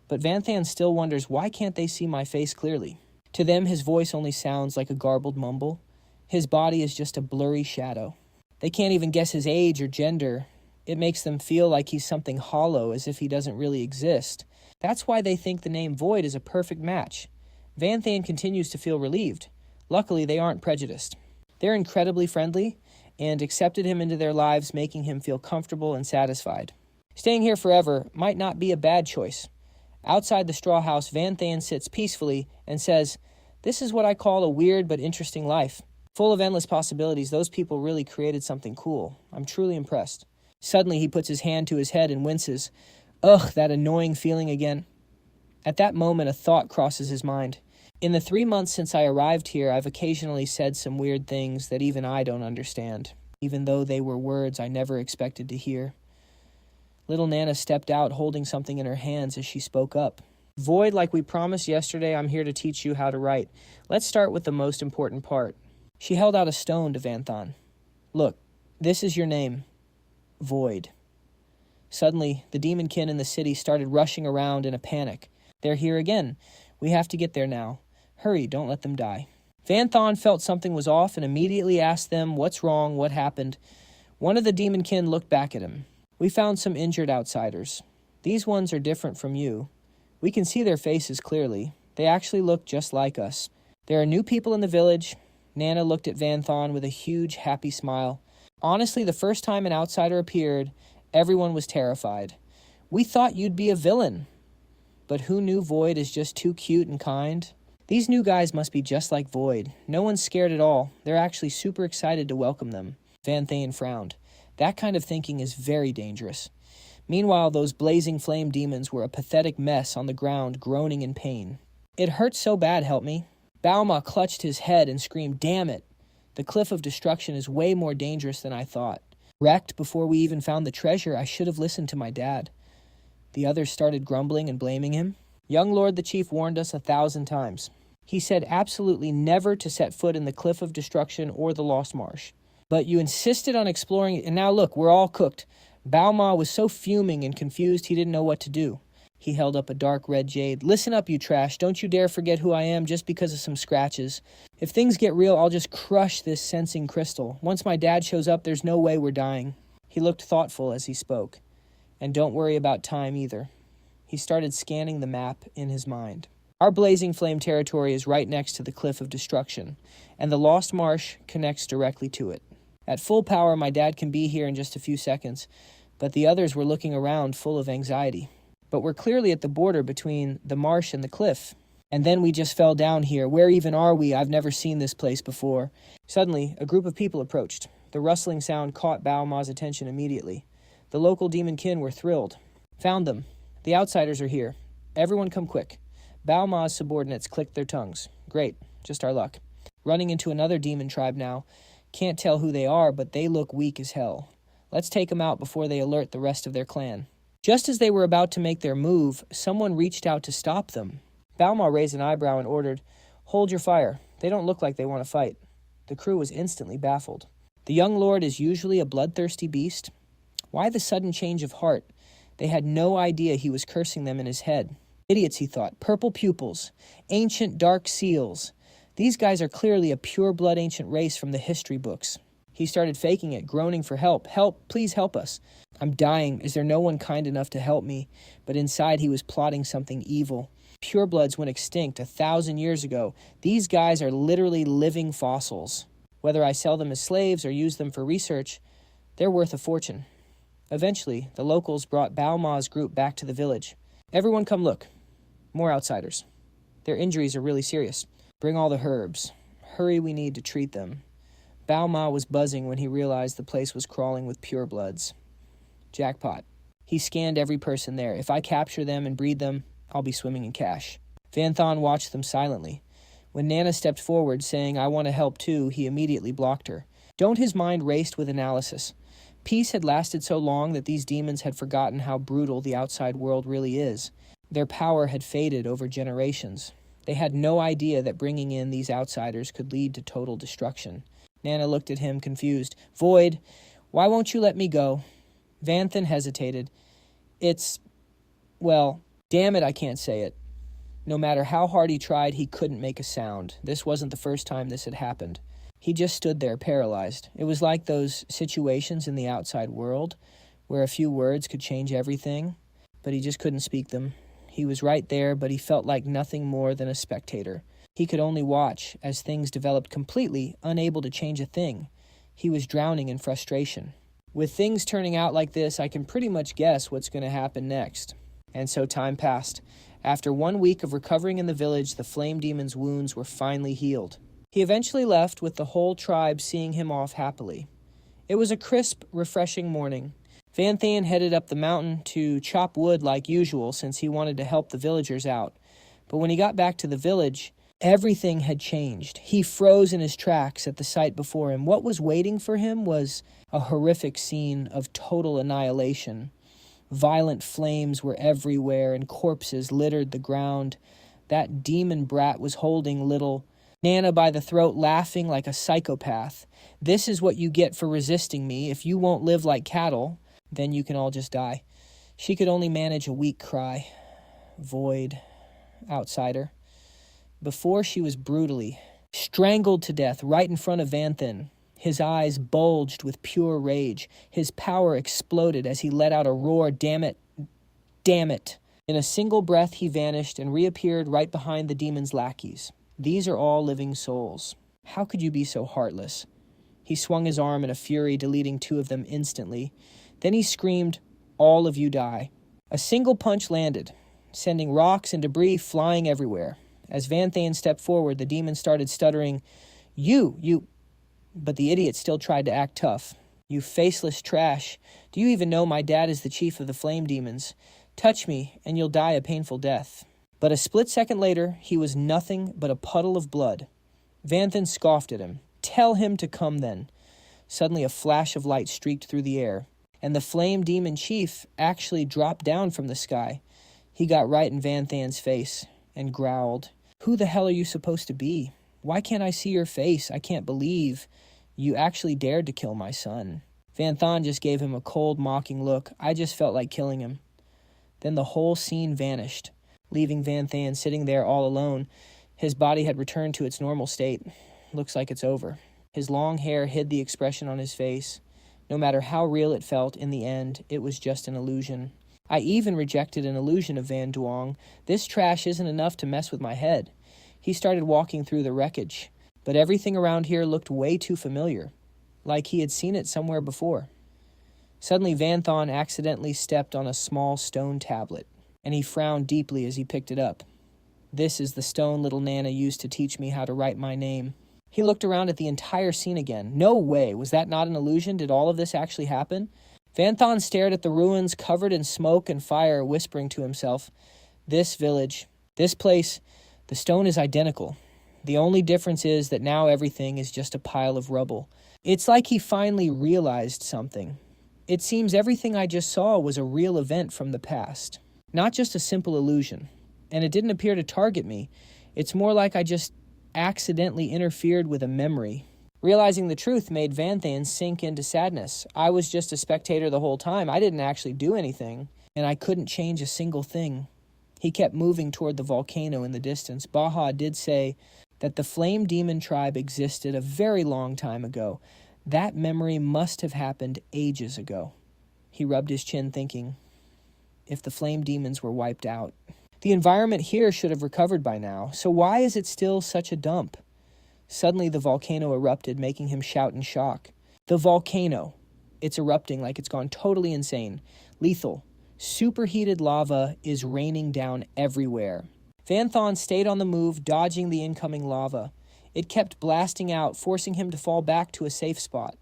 But Van Than still wonders, why can't they see my face clearly? To them, his voice only sounds like a garbled mumble. His body is just a blurry shadow. They can't even guess his age or gender. It makes them feel like he's something hollow, as if he doesn't really exist. That's why they think the name Void is a perfect match. Van Than continues to feel relieved. Luckily, they aren't prejudiced. They're incredibly friendly and accepted him into their lives, making him feel comfortable and satisfied. Staying here forever might not be a bad choice. Outside the straw house, Van Than sits peacefully and says, "This is what I call a weird but interesting life. Full of endless possibilities, those people really created something cool. I'm truly impressed." Suddenly, he puts his hand to his head and winces. Ugh, that annoying feeling again. At that moment, a thought crosses his mind. In the 3 months since I arrived here, I've occasionally said some weird things that even I don't understand, even though they were words I never expected to hear. Little Nana stepped out holding something in her hands as she spoke up. "Void, like we promised yesterday, I'm here to teach you how to write. Let's start with the most important part." She held out a stone to Van Than. "Look, this is your name. Void." Suddenly, the demonkin in the city started rushing around in a panic. "They're here again. We have to get there now. Hurry, don't let them die." Van Than felt something was off and immediately asked them, "What's wrong? What happened?" One of the demonkin looked back at him. "We found some injured outsiders. These ones are different from you. We can see their faces clearly. They actually look just like us. There are new people in the village." Nana looked at Van Than with a huge, happy smile. "Honestly, the first time an outsider appeared, everyone was terrified. We thought you'd be a villain. But who knew Void is just too cute and kind? These new guys must be just like Void. No one's scared at all. They're actually super excited to welcome them." Van Than frowned. That kind of thinking is very dangerous. Meanwhile, those blazing flame demons were a pathetic mess on the ground, groaning in pain. "It hurts so bad, help me." Baoma clutched his head and screamed, "Damn it! The cliff of destruction is way more dangerous than I thought. Wrecked before we even found the treasure, I should have listened to my dad." The others started grumbling and blaming him. "Young Lord the Chief warned us 1,000 times. He said absolutely never to set foot in the cliff of destruction or the Lost Marsh. But you insisted on exploring it, and now look, we're all cooked." Baoma was so fuming and confused he didn't know what to do. He held up a dark red jade. "Listen up, you trash. Don't you dare forget who I am just because of some scratches. If things get real, I'll just crush this sensing crystal. Once my dad shows up, there's no way we're dying." He looked thoughtful as he spoke. "And don't worry about time either." He started scanning the map in his mind. "Our blazing flame territory is right next to the cliff of destruction, and the Lost Marsh connects directly to it. At full power, my dad can be here in just a few seconds, but the others were looking around full of anxiety. But we're clearly at the border between the marsh and the cliff. And then we just fell down here. Where even are we? I've never seen this place before." Suddenly, a group of people approached. The rustling sound caught Baoma's attention immediately. The local demonkin were thrilled. "Found them. The outsiders are here. Everyone come quick." Baoma's subordinates clicked their tongues. "Great. Just our luck." Running into another demon tribe now. "Can't tell who they are, but they look weak as hell. Let's take them out before they alert the rest of their clan." Just as they were about to make their move, someone reached out to stop them. Baoma raised an eyebrow and ordered, "Hold your fire. They don't look like they want to fight." The crew was instantly baffled. The young lord is usually a bloodthirsty beast. Why the sudden change of heart? They had no idea he was cursing them in his head. Idiots, he thought. Purple pupils. Ancient dark seals. These guys are clearly a pure-blood ancient race from the history books. He started faking it, groaning for help. "Help, please help us. I'm dying. Is there no one kind enough to help me?" But inside he was plotting something evil. Purebloods went extinct 1,000 years ago. These guys are literally living fossils. Whether I sell them as slaves or use them for research, they're worth a fortune. Eventually, the locals brought Baoma's group back to the village. "Everyone come look. More outsiders. Their injuries are really serious. Bring all the herbs. Hurry, we need to treat them." Baoma was buzzing when he realized the place was crawling with purebloods. Jackpot. He scanned every person there. "If I capture them and breed them, I'll be swimming in cash." Van Than watched them silently. When Nana stepped forward, saying, "I want to help too," he immediately blocked her. Don't his mind raced with analysis. Peace had lasted so long that these demons had forgotten how brutal the outside world really is. Their power had faded over generations. They had no idea that bringing in these outsiders could lead to total destruction. Nana looked at him, confused. "Void, why won't you let me go?" Van Than hesitated. Well, damn it, I can't say it." No matter how hard he tried, he couldn't make a sound. This wasn't the first time this had happened. He just stood there, paralyzed. It was like those situations in the outside world where a few words could change everything, but he just couldn't speak them. He was right there, but he felt like nothing more than a spectator. He could only watch as things developed completely, unable to change a thing. He was drowning in frustration. With things turning out like this, I can pretty much guess what's going to happen next. And so time passed. After 1 week of recovering in the village, the flame demon's wounds were finally healed. He eventually left, with the whole tribe seeing him off happily. It was a crisp, refreshing morning. Van Than headed up the mountain to chop wood like usual since he wanted to help the villagers out. But when he got back to the village, everything had changed. He froze in his tracks at the sight before him. What was waiting for him was a horrific scene of total annihilation. Violent flames were everywhere, and corpses littered the ground. That demon brat was holding little Nana by the throat, laughing like a psychopath. "This is what you get for resisting me. If you won't live like cattle, then you can all just die." She could only manage a weak cry. Void. Outsider. Before, she was brutally strangled to death right in front of Van Than. His eyes bulged with pure rage. His power exploded as he let out a roar, "Damn it! Damn it!" In a single breath, he vanished and reappeared right behind the demon's lackeys. These are all living souls. How could you be so heartless? He swung his arm in a fury, deleting 2 of them instantly. Then he screamed, "All of you die." A single punch landed, sending rocks and debris flying everywhere. As Van Than stepped forward, the demon started stuttering, You... But the idiot still tried to act tough. "You faceless trash. Do you even know my dad is the chief of the flame demons? Touch me, and you'll die a painful death." But a split second later, he was nothing but a puddle of blood. Van Than scoffed at him. "Tell him to come then." Suddenly a flash of light streaked through the air, and the flame demon chief actually dropped down from the sky. He got right in Van Than's face and growled, "Who the hell are you supposed to be? Why can't I see your face? I can't believe you actually dared to kill my son." Van Than just gave him a cold, mocking look. I just felt like killing him. Then the whole scene vanished, leaving Van Than sitting there all alone. His body had returned to its normal state. Looks like it's over. His long hair hid the expression on his face. No matter how real it felt, in the end, it was just an illusion. I even rejected an illusion of Van Duong. This trash isn't enough to mess with my head. He started walking through the wreckage, but everything around here looked way too familiar, like he had seen it somewhere before. Suddenly, Van Than accidentally stepped on a small stone tablet, and he frowned deeply as he picked it up. "This is the stone little Nana used to teach me how to write my name." He looked around at the entire scene again. No way! Was that not an illusion? Did all of this actually happen? Van Than stared at the ruins covered in smoke and fire, whispering to himself, "This village, this place, the stone is identical. The only difference is that now everything is just a pile of rubble." It's like he finally realized something. It seems everything I just saw was a real event from the past, not just a simple illusion. And it didn't appear to target me. It's more like I just accidentally interfered with a memory. Realizing the truth made Van Than sink into sadness. I was just a spectator the whole time. I didn't actually do anything, and I couldn't change a single thing. He kept moving toward the volcano in the distance. Baha did say that the flame demon tribe existed a very long time ago. That memory must have happened ages ago. He rubbed his chin, thinking, if the flame demons were wiped out, the environment here should have recovered by now. So why is it still such a dump? Suddenly the volcano erupted, making him shout in shock. The volcano. It's erupting like it's gone totally insane. Lethal. Superheated lava is raining down everywhere. Van Than stayed on the move, dodging the incoming lava. It kept blasting out, forcing him to fall back to a safe spot.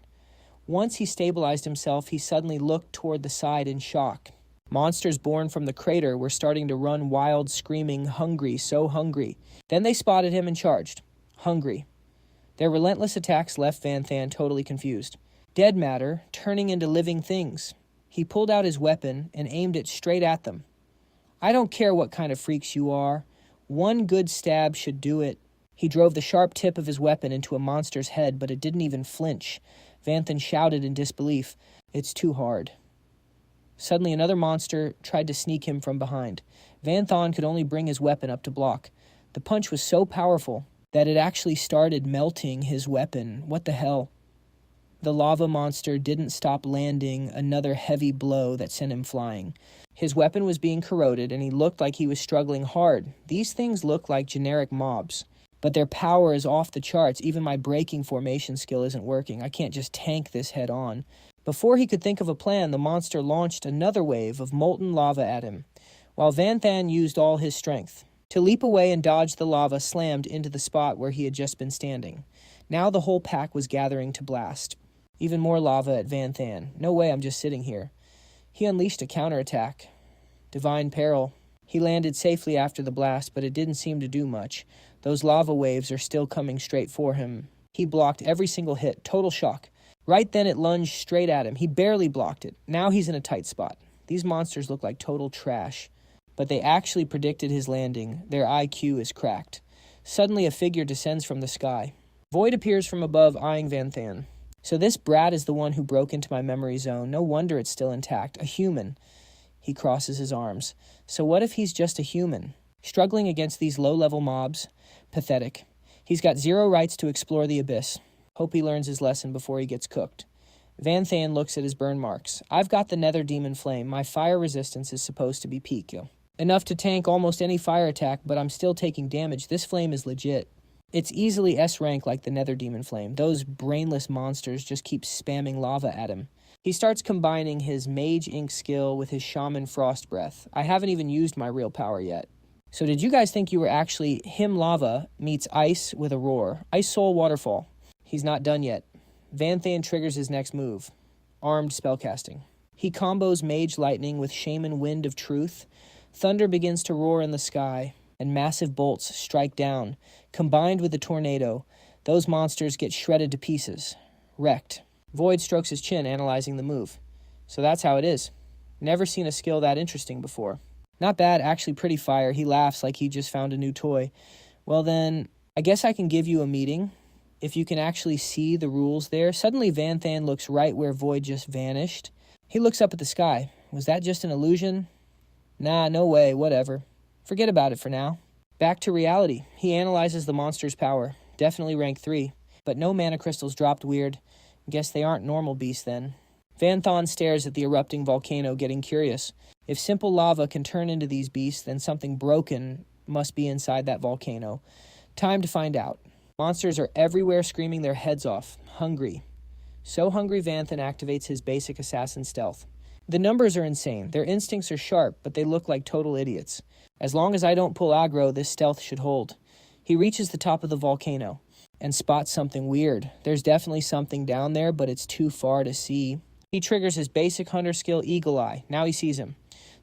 Once he stabilized himself, he suddenly looked toward the side in shock. Monsters born from the crater were starting to run wild, screaming, "Hungry, so hungry." Then they spotted him and charged. Hungry. Their relentless attacks left Van Than totally confused. Dead matter turning into living things. He pulled out his weapon and aimed it straight at them. I don't care what kind of freaks you are. One good stab should do it. He drove the sharp tip of his weapon into a monster's head, but it didn't even flinch. Van Than shouted in disbelief, "It's too hard." Suddenly another monster tried to sneak him from behind. Van Than could only bring his weapon up to block. The punch was so powerful that it actually started melting his weapon. What the hell? The lava monster didn't stop landing another heavy blow that sent him flying. His weapon was being corroded, and he looked like he was struggling hard. These things look like generic mobs, but their power is off the charts. Even my breaking formation skill isn't working. I can't just tank this head on. Before he could think of a plan, the monster launched another wave of molten lava at him. while Van Than used all his strength. To leap away and dodge the lava slammed into the spot where he had just been standing. Now the whole pack was gathering to blast. Even more lava at Van Than. No way I'm just sitting here. He unleashed a counterattack. Divine peril. He landed safely after the blast, but it didn't seem to do much. Those lava waves are still coming straight for him. He blocked every single hit. Total shock. Right then it lunged straight at him. He barely blocked it. Now he's in a tight spot. These monsters look like total trash. But they actually predicted his landing. Their IQ is cracked. Suddenly a figure descends from the sky. Void appears from above, eyeing Van Than. So this brat is the one who broke into my memory zone. No wonder it's still intact. A human. He crosses his arms. So what if he's just a human? Struggling against these low-level mobs? Pathetic. He's got zero rights to explore the abyss. Hope he learns his lesson before he gets cooked. Van Than looks at his burn marks. I've got the Nether Demon Flame. My fire resistance is supposed to be peak. Enough to tank almost any fire attack, but I'm still taking damage. This flame is legit. It's easily S rank like the Nether Demon Flame. Those brainless monsters just keep spamming lava at him. He starts combining his Mage Ink skill with his Shaman Frost Breath. I haven't even used my real power yet. So did you guys think you were actually him lava meets ice with a roar? Ice Soul Waterfall. He's not done yet. Van Than triggers his next move. Armed spellcasting. He combos Mage Lightning with Shaman Wind of Truth. Thunder begins to roar in the sky, and massive bolts strike down. Combined with the tornado, those monsters get shredded to pieces. Wrecked. Void strokes his chin, analyzing the move. So that's how it is. Never seen a skill that interesting before. Not bad, actually pretty fire. He laughs like he just found a new toy. Well then, I guess I can give you a meeting. If you can actually see the rules there. Suddenly Van Than looks right where Void just vanished. He looks up at the sky. Was that just an illusion? Nah, no way, whatever. Forget about it for now. Back to reality. He analyzes the monster's power. Definitely rank 3. But no mana crystals dropped weird. Guess they aren't normal beasts then. Van Than stares at the erupting volcano, getting curious. If simple lava can turn into these beasts, then something broken must be inside that volcano. Time to find out. Monsters are everywhere screaming their heads off. Hungry. So hungry Van Than activates his basic assassin stealth. The numbers are insane. Their instincts are sharp, but they look like total idiots. As long as I don't pull aggro, this stealth should hold. He reaches the top of the volcano and spots something weird. There's definitely something down there, but it's too far to see. He triggers his basic hunter skill, Eagle Eye. Now he sees him.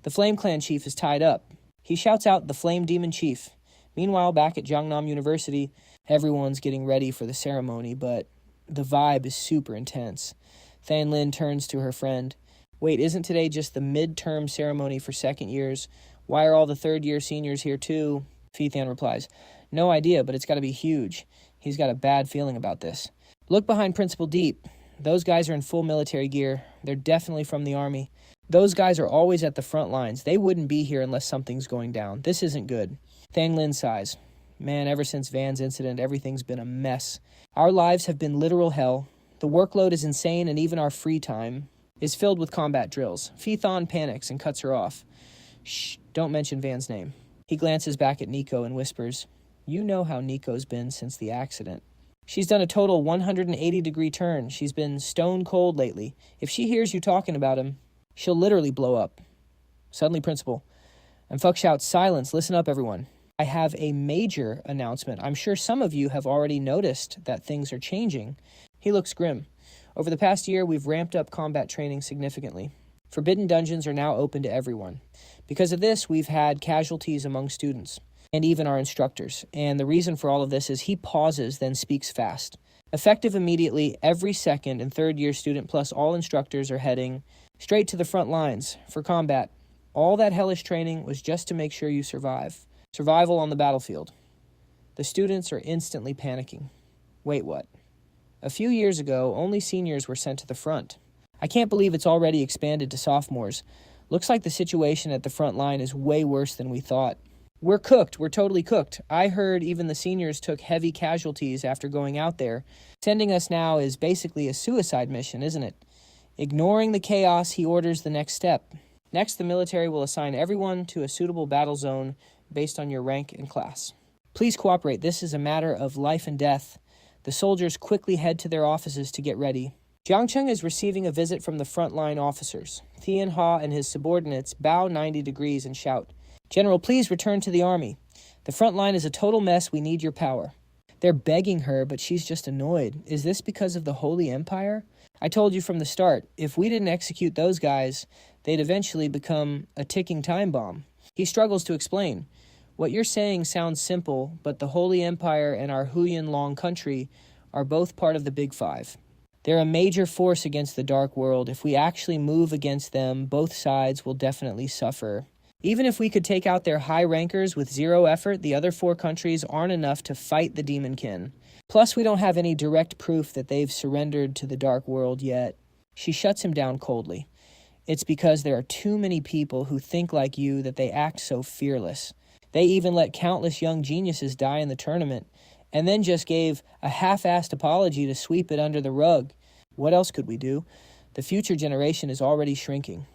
The Flame Clan chief is tied up. He shouts out the Flame Demon Chief. Meanwhile, back at Jiangnam University, everyone's getting ready for the ceremony, but the vibe is super intense. Than Lin turns to her friend. Wait, isn't today just the midterm ceremony for second years? Why are all the third-year seniors here too? Than replies, no idea, but it's got to be huge. He's got a bad feeling about this. Look behind Principal Deep. Those guys are in full military gear. They're definitely from the army. Those guys are always at the front lines. They wouldn't be here unless something's going down. This isn't good. Thang Lin sighs. Man, ever since Van's incident, everything's been a mess. Our lives have been literal hell. The workload is insane, and even our free time is filled with combat drills. Than panics and cuts her off. Shh, don't mention Van's name. He glances back at Nico and whispers, you know how Nico's been since the accident. She's done a total 180-degree turn. She's been stone cold lately. If she hears you talking about him, she'll literally blow up. Suddenly, Principal. And Fuck shouts, silence, listen up everyone. I have a major announcement. I'm sure some of you have already noticed that things are changing. He looks grim. Over the past year, we've ramped up combat training significantly. Forbidden dungeons are now open to everyone. Because of this, we've had casualties among students, and even our instructors. And the reason for all of this is he pauses, then speaks fast. Effective immediately, every second and third-year student plus all instructors are heading straight to the front lines for combat. All that hellish training was just to make sure you survive. Survival on the battlefield. The students are instantly panicking. Wait, what? A few years ago, only seniors were sent to the front. I can't believe it's already expanded to sophomores. Looks like the situation at the front line is way worse than we thought. We're cooked. We're totally cooked. I heard even the seniors took heavy casualties after going out there. Sending us now is basically a suicide mission, isn't it? Ignoring the chaos, he orders the next step. Next, the military will assign everyone to a suitable battle zone based on your rank and class. Please cooperate. This is a matter of life and death. The soldiers quickly head to their offices to get ready. Jiangcheng is receiving a visit from the frontline officers. Tian Ha and his subordinates bow 90 degrees and shout, General, please return to the army. The front line is a total mess. We need your power. They're begging her, but she's just annoyed. Is this because of the Holy Empire? I told you from the start, if we didn't execute those guys, they'd eventually become a ticking time bomb. He struggles to explain. What you're saying sounds simple, but the Holy Empire and our Huyan Long country are both part of the Big Five. They're a major force against the Dark World. If we actually move against them, both sides will definitely suffer. Even if we could take out their high rankers with zero effort, the other 4 countries aren't enough to fight the Demonkin. Plus, we don't have any direct proof that they've surrendered to the Dark World yet. She shuts him down coldly. It's because there are too many people who think like you that they act so fearless. They even let countless young geniuses die in the tournament, and then just gave a half-assed apology to sweep it under the rug. What else could we do? The future generation is already shrinking.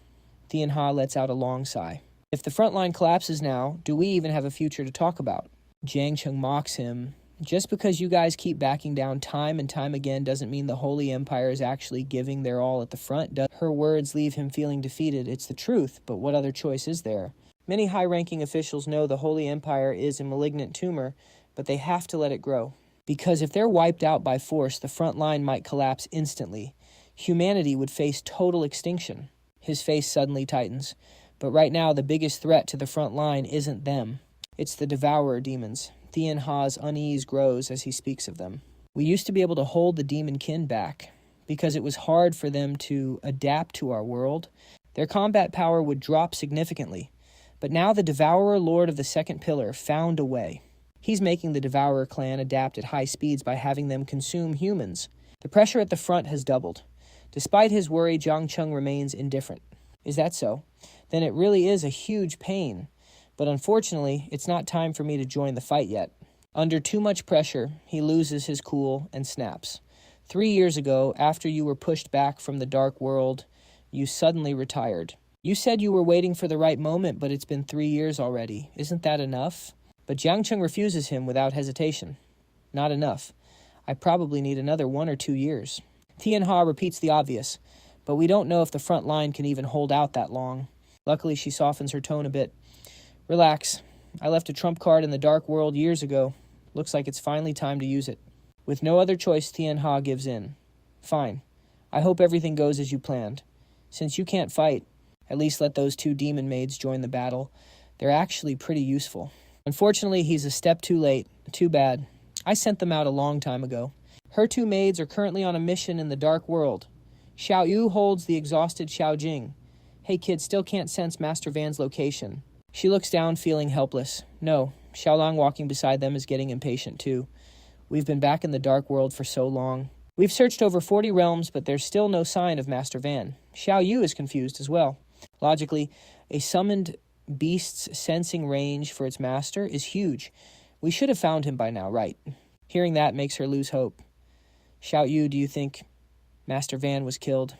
Tian Ha lets out a long sigh. If the front line collapses now, do we even have a future to talk about? Jiang Cheng mocks him. Just because you guys keep backing down time and time again doesn't mean the Holy Empire is actually giving their all at the front. Her words leave him feeling defeated. It's the truth, but what other choice is there? Many high-ranking officials know the Holy Empire is a malignant tumor, but they have to let it grow. Because if they're wiped out by force, the front line might collapse instantly. Humanity would face total extinction. His face suddenly tightens. But right now, the biggest threat to the front line isn't them. It's the Devourer demons. Tian Ha's unease grows as he speaks of them. We used to be able to hold the demon kin back, because it was hard for them to adapt to our world. Their combat power would drop significantly. But now the Devourer Lord of the Second Pillar found a way. He's making the Devourer clan adapt at high speeds by having them consume humans. The pressure at the front has doubled. Despite his worry, Jiang Cheng remains indifferent. Is that so? Then it really is a huge pain. But unfortunately, it's not time for me to join the fight yet. Under too much pressure, he loses his cool and snaps. 3 years ago, after you were pushed back from the Dark World, you suddenly retired. You said you were waiting for the right moment, but it's been 3 years already. Isn't that enough? But Jiang Cheng refuses him without hesitation. Not enough. I probably need another 1 or 2 years. Tian Ha repeats the obvious, but we don't know if the front line can even hold out that long. Luckily, she softens her tone a bit. Relax. I left a trump card in the Dark World years ago. Looks like it's finally time to use it. With no other choice, Tian Ha gives in. Fine. I hope everything goes as you planned. Since you can't fight, at least let those 2 demon maids join the battle. They're actually pretty useful. Unfortunately, he's a step too late. Too bad. I sent them out a long time ago. Her 2 maids are currently on a mission in the Dark World. Xiao Yu holds the exhausted Xiao Jing. Hey kid, still can't sense Master Van's location. She looks down, feeling helpless. No, Xiaolong walking beside them is getting impatient too. We've been back in the Dark World for so long. We've searched over 40 realms, but there's still no sign of Master Van. Xiao Yu is confused as well. Logically, a summoned beast's sensing range for its master is huge. We should have found him by now, right? Hearing that makes her lose hope. Xiao Yu, do you think Master Van was killed?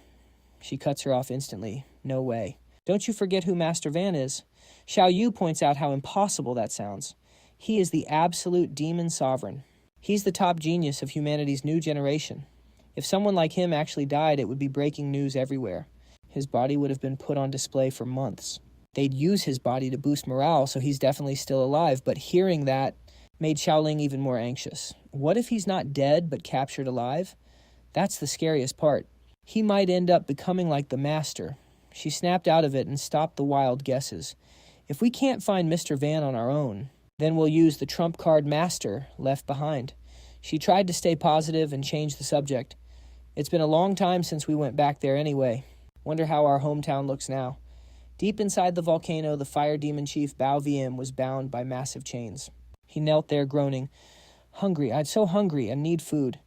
She cuts her off instantly. No way. Don't you forget who Master Van is. Xiao Yu points out how impossible that sounds. He is the absolute demon sovereign. He's the top genius of humanity's new generation. If someone like him actually died, it would be breaking news everywhere. His body would have been put on display for months. They'd use his body to boost morale, so he's definitely still alive, but hearing that made Xiaoling even more anxious. What if he's not dead, but captured alive? That's the scariest part. He might end up becoming like the Master. She snapped out of it and stopped the wild guesses. If we can't find Mr. Van on our own, then we'll use the trump card Master left behind. She tried to stay positive and change the subject. It's been a long time since we went back there anyway. Wonder how our hometown looks now. Deep inside the volcano, the fire demon chief Bao VM was bound by massive chains. He knelt there groaning. Hungry, I'm so hungry and need food.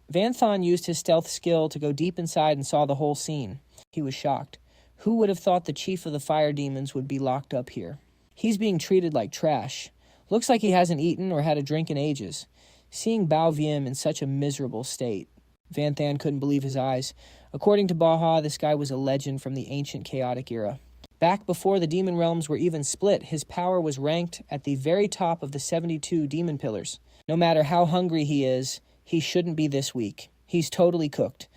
Van Thon used his stealth skill to go deep inside and saw the whole scene. He was shocked. Who would have thought the chief of the fire demons would be locked up here? He's being treated like trash. Looks like he hasn't eaten or had a drink in ages. Seeing Bao VM in such a miserable state, Van Than couldn't believe his eyes. According to Baha, this guy was a legend from the ancient chaotic era. Back before the demon realms were even split, his power was ranked at the very top of the 72 demon pillars. No matter how hungry he is, he shouldn't be this weak. He's totally cooked.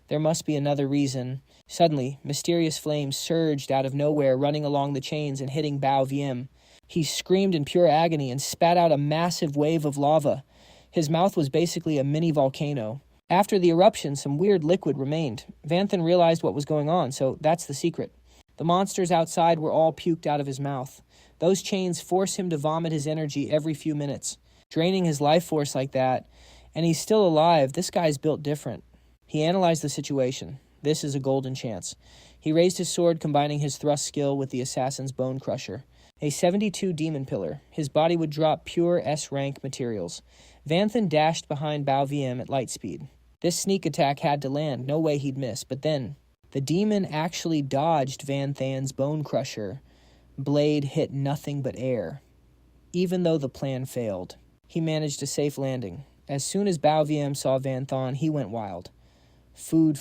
There must be another reason. Suddenly, mysterious flames surged out of nowhere, running along the chains and hitting Bao VM. He screamed in pure agony and spat out a massive wave of lava. His mouth was basically a mini volcano. After the eruption, some weird liquid remained. Vanthan realized what was going on, so that's the secret. The monsters outside were all puked out of his mouth. Those chains force him to vomit his energy every few minutes, draining his life force like that. And he's still alive. This guy's built different. He analyzed the situation. This is a golden chance. He raised his sword, combining his thrust skill with the assassin's bone crusher. A 72 demon pillar. His body would drop pure S-rank materials. Vanthan dashed behind Bao VM at light speed. This sneak attack had to land. No way he'd miss. But then, the demon actually dodged Vanthan's bone crusher. Blade hit nothing but air. Even though the plan failed, he managed a safe landing. As soon as Bao VM saw Vanthan, he went wild. Food,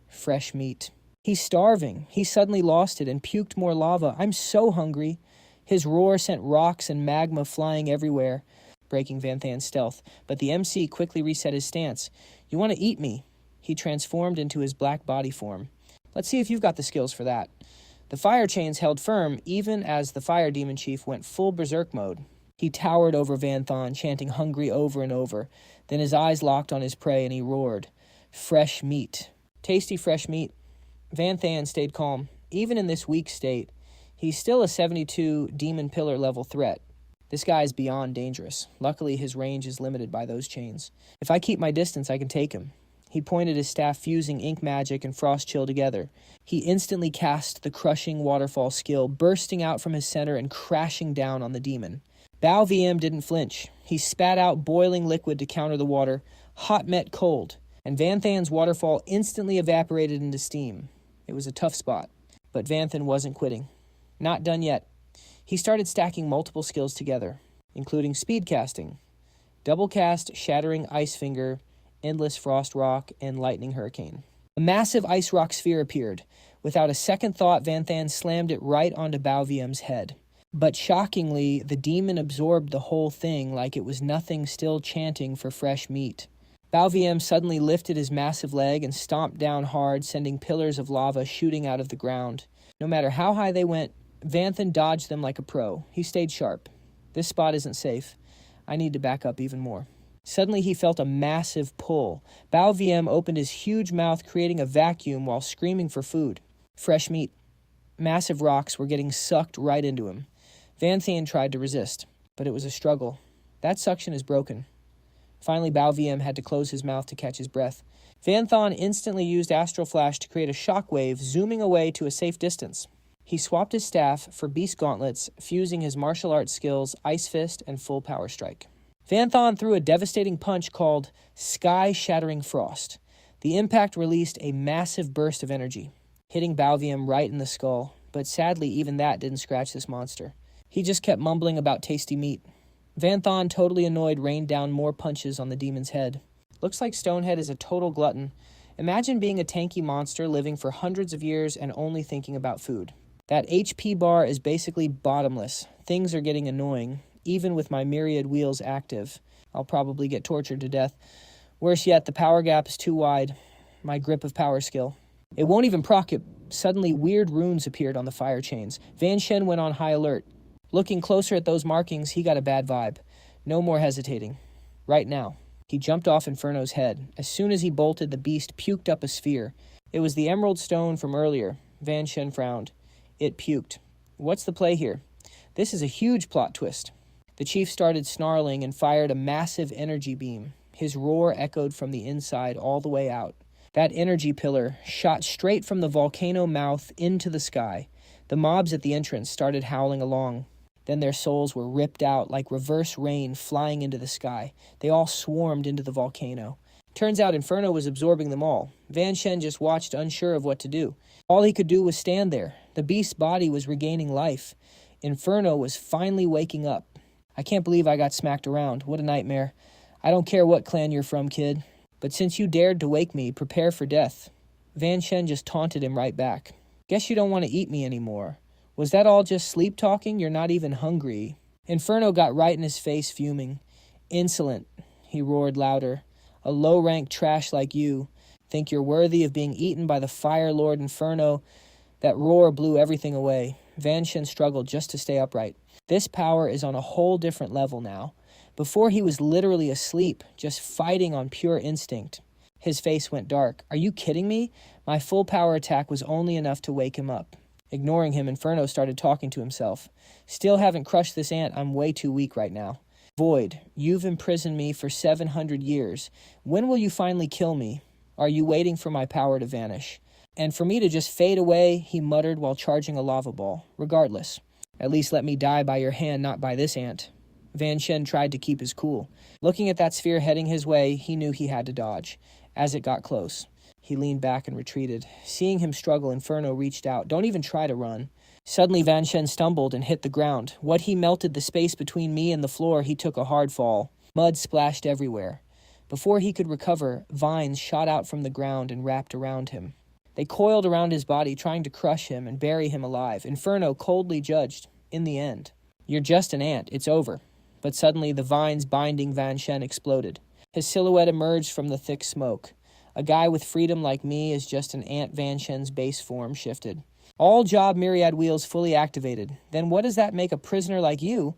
fresh meat. He's starving. He suddenly lost it and puked more lava. I'm so hungry. His roar sent rocks and magma flying everywhere, breaking Vanthan's stealth. But the MC quickly reset his stance. You want to eat me? He transformed into his black body form. Let's see if you've got the skills for that. The fire chains held firm even as the fire demon chief went full berserk mode. He towered over Vanthan, chanting hungry over and over. Then his eyes locked on his prey and he roared. Fresh meat. Tasty fresh meat. Vanthan stayed calm. Even in this weak state, he's still a 72 demon pillar level threat. This guy is beyond dangerous. Luckily, his range is limited by those chains. If I keep my distance, I can take him. He pointed his staff, fusing ink magic and frost chill together. He instantly cast the crushing waterfall skill, bursting out from his center and crashing down on the demon. Bao VM didn't flinch. He spat out boiling liquid to counter the water. Hot met cold. And Vanthan's waterfall instantly evaporated into steam. It was a tough spot. But Vanthan wasn't quitting. Not done yet. He started stacking multiple skills together, including speed casting, double cast, shattering ice finger, endless frost rock, and lightning hurricane. A massive ice rock sphere appeared. Without a second thought, Vanthan slammed it right onto Bao VM's head. But shockingly, the demon absorbed the whole thing like it was nothing, still chanting for fresh meat. Bao VM suddenly lifted his massive leg and stomped down hard, sending pillars of lava shooting out of the ground. No matter how high they went, Vanthan dodged them like a pro. He stayed sharp. This spot isn't safe. I need to back up even more. Suddenly he felt a massive pull. Bao VM opened his huge mouth, creating a vacuum while screaming for food. Fresh meat. Massive rocks were getting sucked right into him. Vanthan tried to resist, but it was a struggle. That suction is broken. Finally, Bao VM had to close his mouth to catch his breath. Vanthan instantly used Astral Flash to create a shockwave, zooming away to a safe distance. He swapped his staff for Beast Gauntlets, fusing his martial arts skills, Ice Fist, and Full Power Strike. Vanthan threw a devastating punch called Sky Shattering Frost. The impact released a massive burst of energy, hitting Bao VM right in the skull, but sadly even that didn't scratch this monster. He just kept mumbling about tasty meat. Vanthan, totally annoyed, rained down more punches on the demon's head. Looks like Stonehead is a total glutton. Imagine being a tanky monster living for hundreds of years and only thinking about food. That HP bar is basically bottomless. Things are getting annoying. Even with my myriad wheels active, I'll probably get tortured to death. Worse yet, the power gap is too wide. My grip of power skill. It won't even proc it. Suddenly, weird runes appeared on the fire chains. Van Shen went on high alert. Looking closer at those markings, he got a bad vibe. No more hesitating. Right now. He jumped off Inferno's head. As soon as he bolted, the beast puked up a sphere. It was the emerald stone from earlier. Van Shen frowned. It puked. What's the play here? This is a huge plot twist. The chief started snarling and fired a massive energy beam. His roar echoed from the inside all the way out. That energy pillar shot straight from the volcano mouth into the sky. The mobs at the entrance started howling along. Then their souls were ripped out like reverse rain flying into the sky. They all swarmed into the volcano. Turns out Inferno was absorbing them all. Van Shen just watched, unsure of what to do. All he could do was stand there. The beast's body was regaining life. Inferno was finally waking up. I can't believe I got smacked around. What a nightmare. I don't care what clan you're from, kid. But since you dared to wake me, prepare for death. Van Shen just taunted him right back. Guess you don't want to eat me anymore. Was that all just sleep talking? You're not even hungry. Inferno got right in his face, fuming. Insolent, he roared louder. A low-ranked trash like you. Think you're worthy of being eaten by the Fire Lord Inferno? That roar blew everything away. Van Shen struggled just to stay upright. This power is on a whole different level now. Before he was literally asleep, just fighting on pure instinct. His face went dark. Are you kidding me? My full power attack was only enough to wake him up. Ignoring him, Inferno started talking to himself. Still haven't crushed this ant. I'm way too weak right now. Void, you've imprisoned me for 700 years. When will you finally kill me? Are you waiting for my power to vanish? And for me to just fade away, he muttered while charging a lava ball. Regardless, at least let me die by your hand, not by this ant. Van Shen tried to keep his cool. Looking at that sphere heading his way, he knew he had to dodge. As it got close, he leaned back and retreated. Seeing him struggle, Inferno reached out. Don't even try to run. Suddenly, Van Shen stumbled and hit the ground. What he melted the space between me and the floor, he took a hard fall. Mud splashed everywhere. Before he could recover, vines shot out from the ground and wrapped around him. They coiled around his body, trying to crush him and bury him alive. Inferno coldly judged, in the end, "You're just an ant, it's over." But suddenly the vines binding Van Shen exploded. His silhouette emerged from the thick smoke. A guy with freedom like me is just an ant. Van Shen's base form shifted. All job myriad wheels fully activated. Then what does that make a prisoner like you?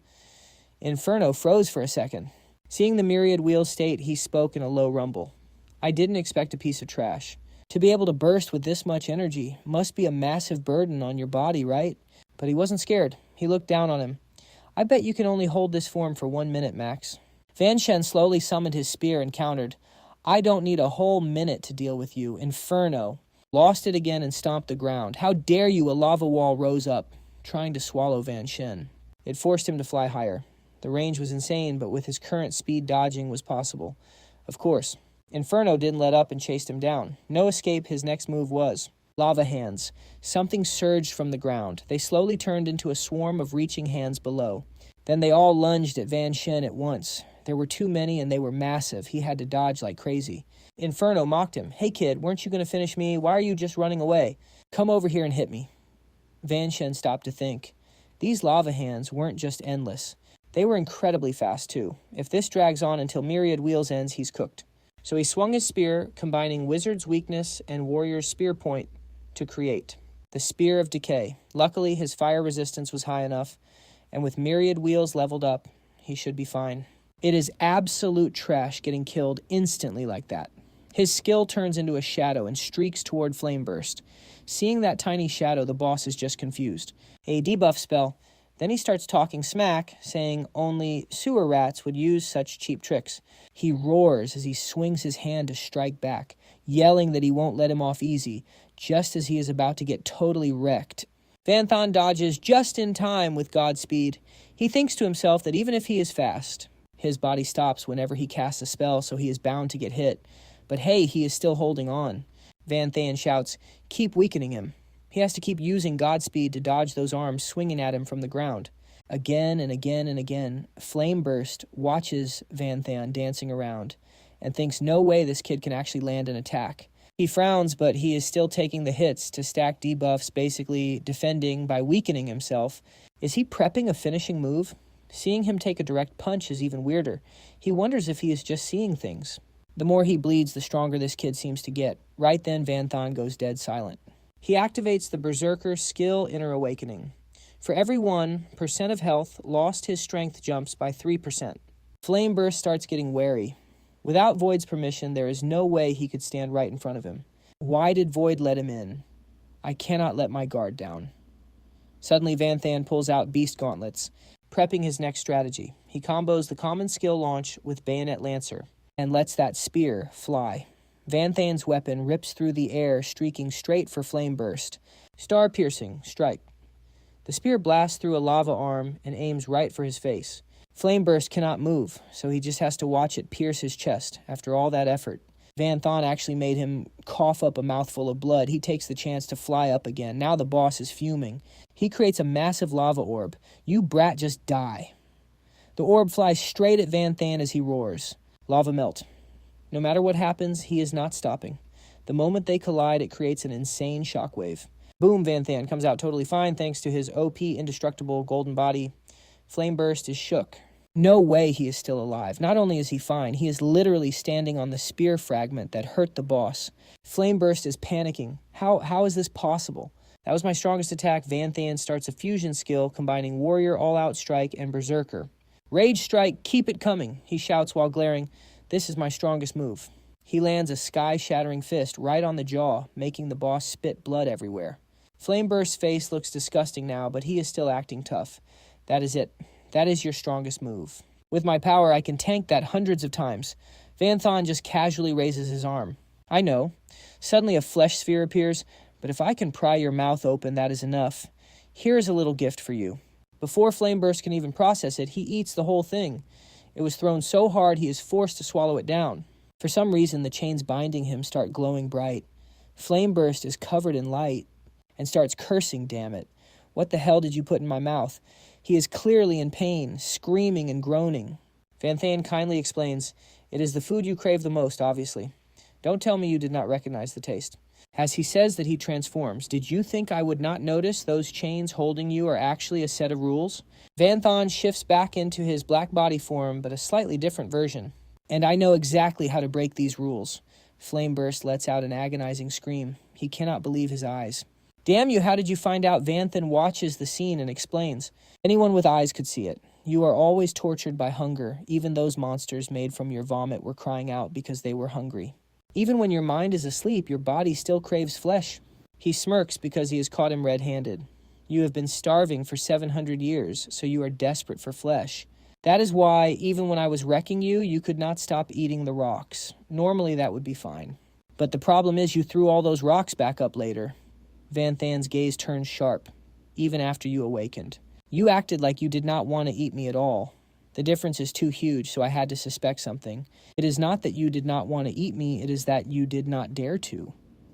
Inferno froze for a second. Seeing the myriad wheel state, he spoke in a low rumble. I didn't expect a piece of trash. To be able to burst with this much energy must be a massive burden on your body, right? But he wasn't scared. He looked down on him. I bet you can only hold this form for 1 minute, Max. Van Shen slowly summoned his spear and countered. I don't need a whole minute to deal with you. Inferno. Lost it again and stomped the ground. How dare you? A lava wall rose up, trying to swallow Van Shen. It forced him to fly higher. The range was insane, but with his current speed, dodging was possible. Of course. Inferno didn't let up and chased him down. No escape, his next move was. Lava hands. Something surged from the ground. They slowly turned into a swarm of reaching hands below. Then they all lunged at Van Shen at once. There were too many and they were massive. He had to dodge like crazy. Inferno mocked him. Hey kid, weren't you going to finish me? Why are you just running away? Come over here and hit me. Van Shen stopped to think. These lava hands weren't just endless. They were incredibly fast too. If this drags on until Myriad Wheels ends, he's cooked. So he swung his spear, combining Wizard's Weakness and Warrior's Spear Point to create the Spear of Decay. Luckily, his fire resistance was high enough, and with Myriad Wheels leveled up, he should be fine. It is absolute trash getting killed instantly like that. His skill turns into a shadow and streaks toward Flame Burst. Seeing that tiny shadow, the boss is just confused. A debuff spell. Then he starts talking smack, saying only sewer rats would use such cheap tricks. He roars as he swings his hand to strike back, yelling that he won't let him off easy, just as he is about to get totally wrecked. Vanthan dodges just in time with Godspeed. He thinks to himself that even if he is fast, his body stops whenever he casts a spell, so he is bound to get hit. But hey, he is still holding on. Vanthan shouts, keep weakening him. He has to keep using Godspeed to dodge those arms swinging at him from the ground. Again and again and again, Flame Burst watches Vanthan dancing around and thinks no way this kid can actually land an attack. He frowns, but he is still taking the hits to stack debuffs, basically defending by weakening himself. Is he prepping a finishing move? Seeing him take a direct punch is even weirder. He wonders if he is just seeing things. The more he bleeds, the stronger this kid seems to get. Right then, Vanthan goes dead silent. He activates the Berserker Skill Inner Awakening. For every 1% of health, lost his strength jumps by 3%. Flame Burst starts getting wary. Without Void's permission, there is no way he could stand right in front of him. Why did Void let him in? I cannot let my guard down. Suddenly, Vanthan pulls out Beast Gauntlets, prepping his next strategy. He combos the common skill launch with Bayonet Lancer and lets that spear fly. Vanthan's weapon rips through the air, streaking straight for Flame Burst. Star-piercing strike. The spear blasts through a lava arm and aims right for his face. Flame Burst cannot move, so he just has to watch it pierce his chest. After all that effort, Vanthan actually made him cough up a mouthful of blood. He takes the chance to fly up again. Now the boss is fuming. He creates a massive lava orb. You brat, just die. The orb flies straight at Vanthan as he roars. Lava melt. No matter what happens, he is not stopping. The moment they collide, it creates an insane shockwave. Boom, Vanthan comes out totally fine thanks to his OP indestructible golden body. Flame Burst is shook. No way he is still alive. Not only is he fine, he is literally standing on the spear fragment that hurt the boss. Flame Burst is panicking. How is this possible? That was my strongest attack. Van Than starts a fusion skill combining Warrior All-Out Strike and Berserker. Rage Strike, keep it coming, he shouts while glaring. This is my strongest move. He lands a sky-shattering fist right on the jaw, making the boss spit blood everywhere. Flameburst's face looks disgusting now, but he is still acting tough. That is it. That is your strongest move. With my power, I can tank that hundreds of times. Van Than just casually raises his arm. I know. Suddenly a flesh sphere appears, but if I can pry your mouth open, that is enough. Here is a little gift for you. Before Flameburst can even process it, he eats the whole thing. It was thrown so hard he is forced to swallow it down. For some reason, the chains binding him start glowing bright. Flameburst is covered in light and starts cursing, damn it. What the hell did you put in my mouth? He is clearly in pain, screaming and groaning. Van Than kindly explains, it is the food you crave the most, obviously. Don't tell me you did not recognize the taste. As he says that he transforms, did you think I would not notice those chains holding you are actually a set of rules? Van Than shifts back into his black body form, but a slightly different version. And I know exactly how to break these rules. Flameburst lets out an agonizing scream. He cannot believe his eyes. Damn you, how did you find out? Van Than watches the scene and explains. Anyone with eyes could see it. You are always tortured by hunger. Even those monsters made from your vomit were crying out because they were hungry. Even when your mind is asleep, your body still craves flesh. He smirks because he has caught him red-handed. You have been starving for 700 years, so you are desperate for flesh. That is why, even when I was wrecking you, you could not stop eating the rocks. Normally that would be fine. But the problem is you threw all those rocks back up later. Van Than's gaze turns sharp, even after you awakened. You acted like you did not want to eat me at all. The difference is too huge, so I had to suspect something. It is not that you did not want to eat me, it is that you did not dare to.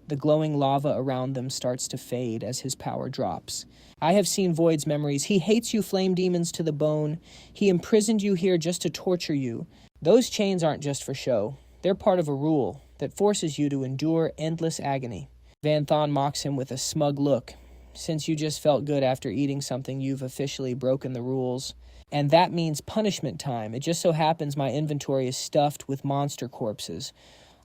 The glowing lava around them starts to fade as his power drops. I have seen Void's memories. He hates you flame demons to the bone. He imprisoned you here just to torture you. Those chains aren't just for show. They're part of a rule that forces you to endure endless agony. Van Than mocks him with a smug look. Since you just felt good after eating something, you've officially broken the rules. And that means punishment time. It just so happens my inventory is stuffed with monster corpses.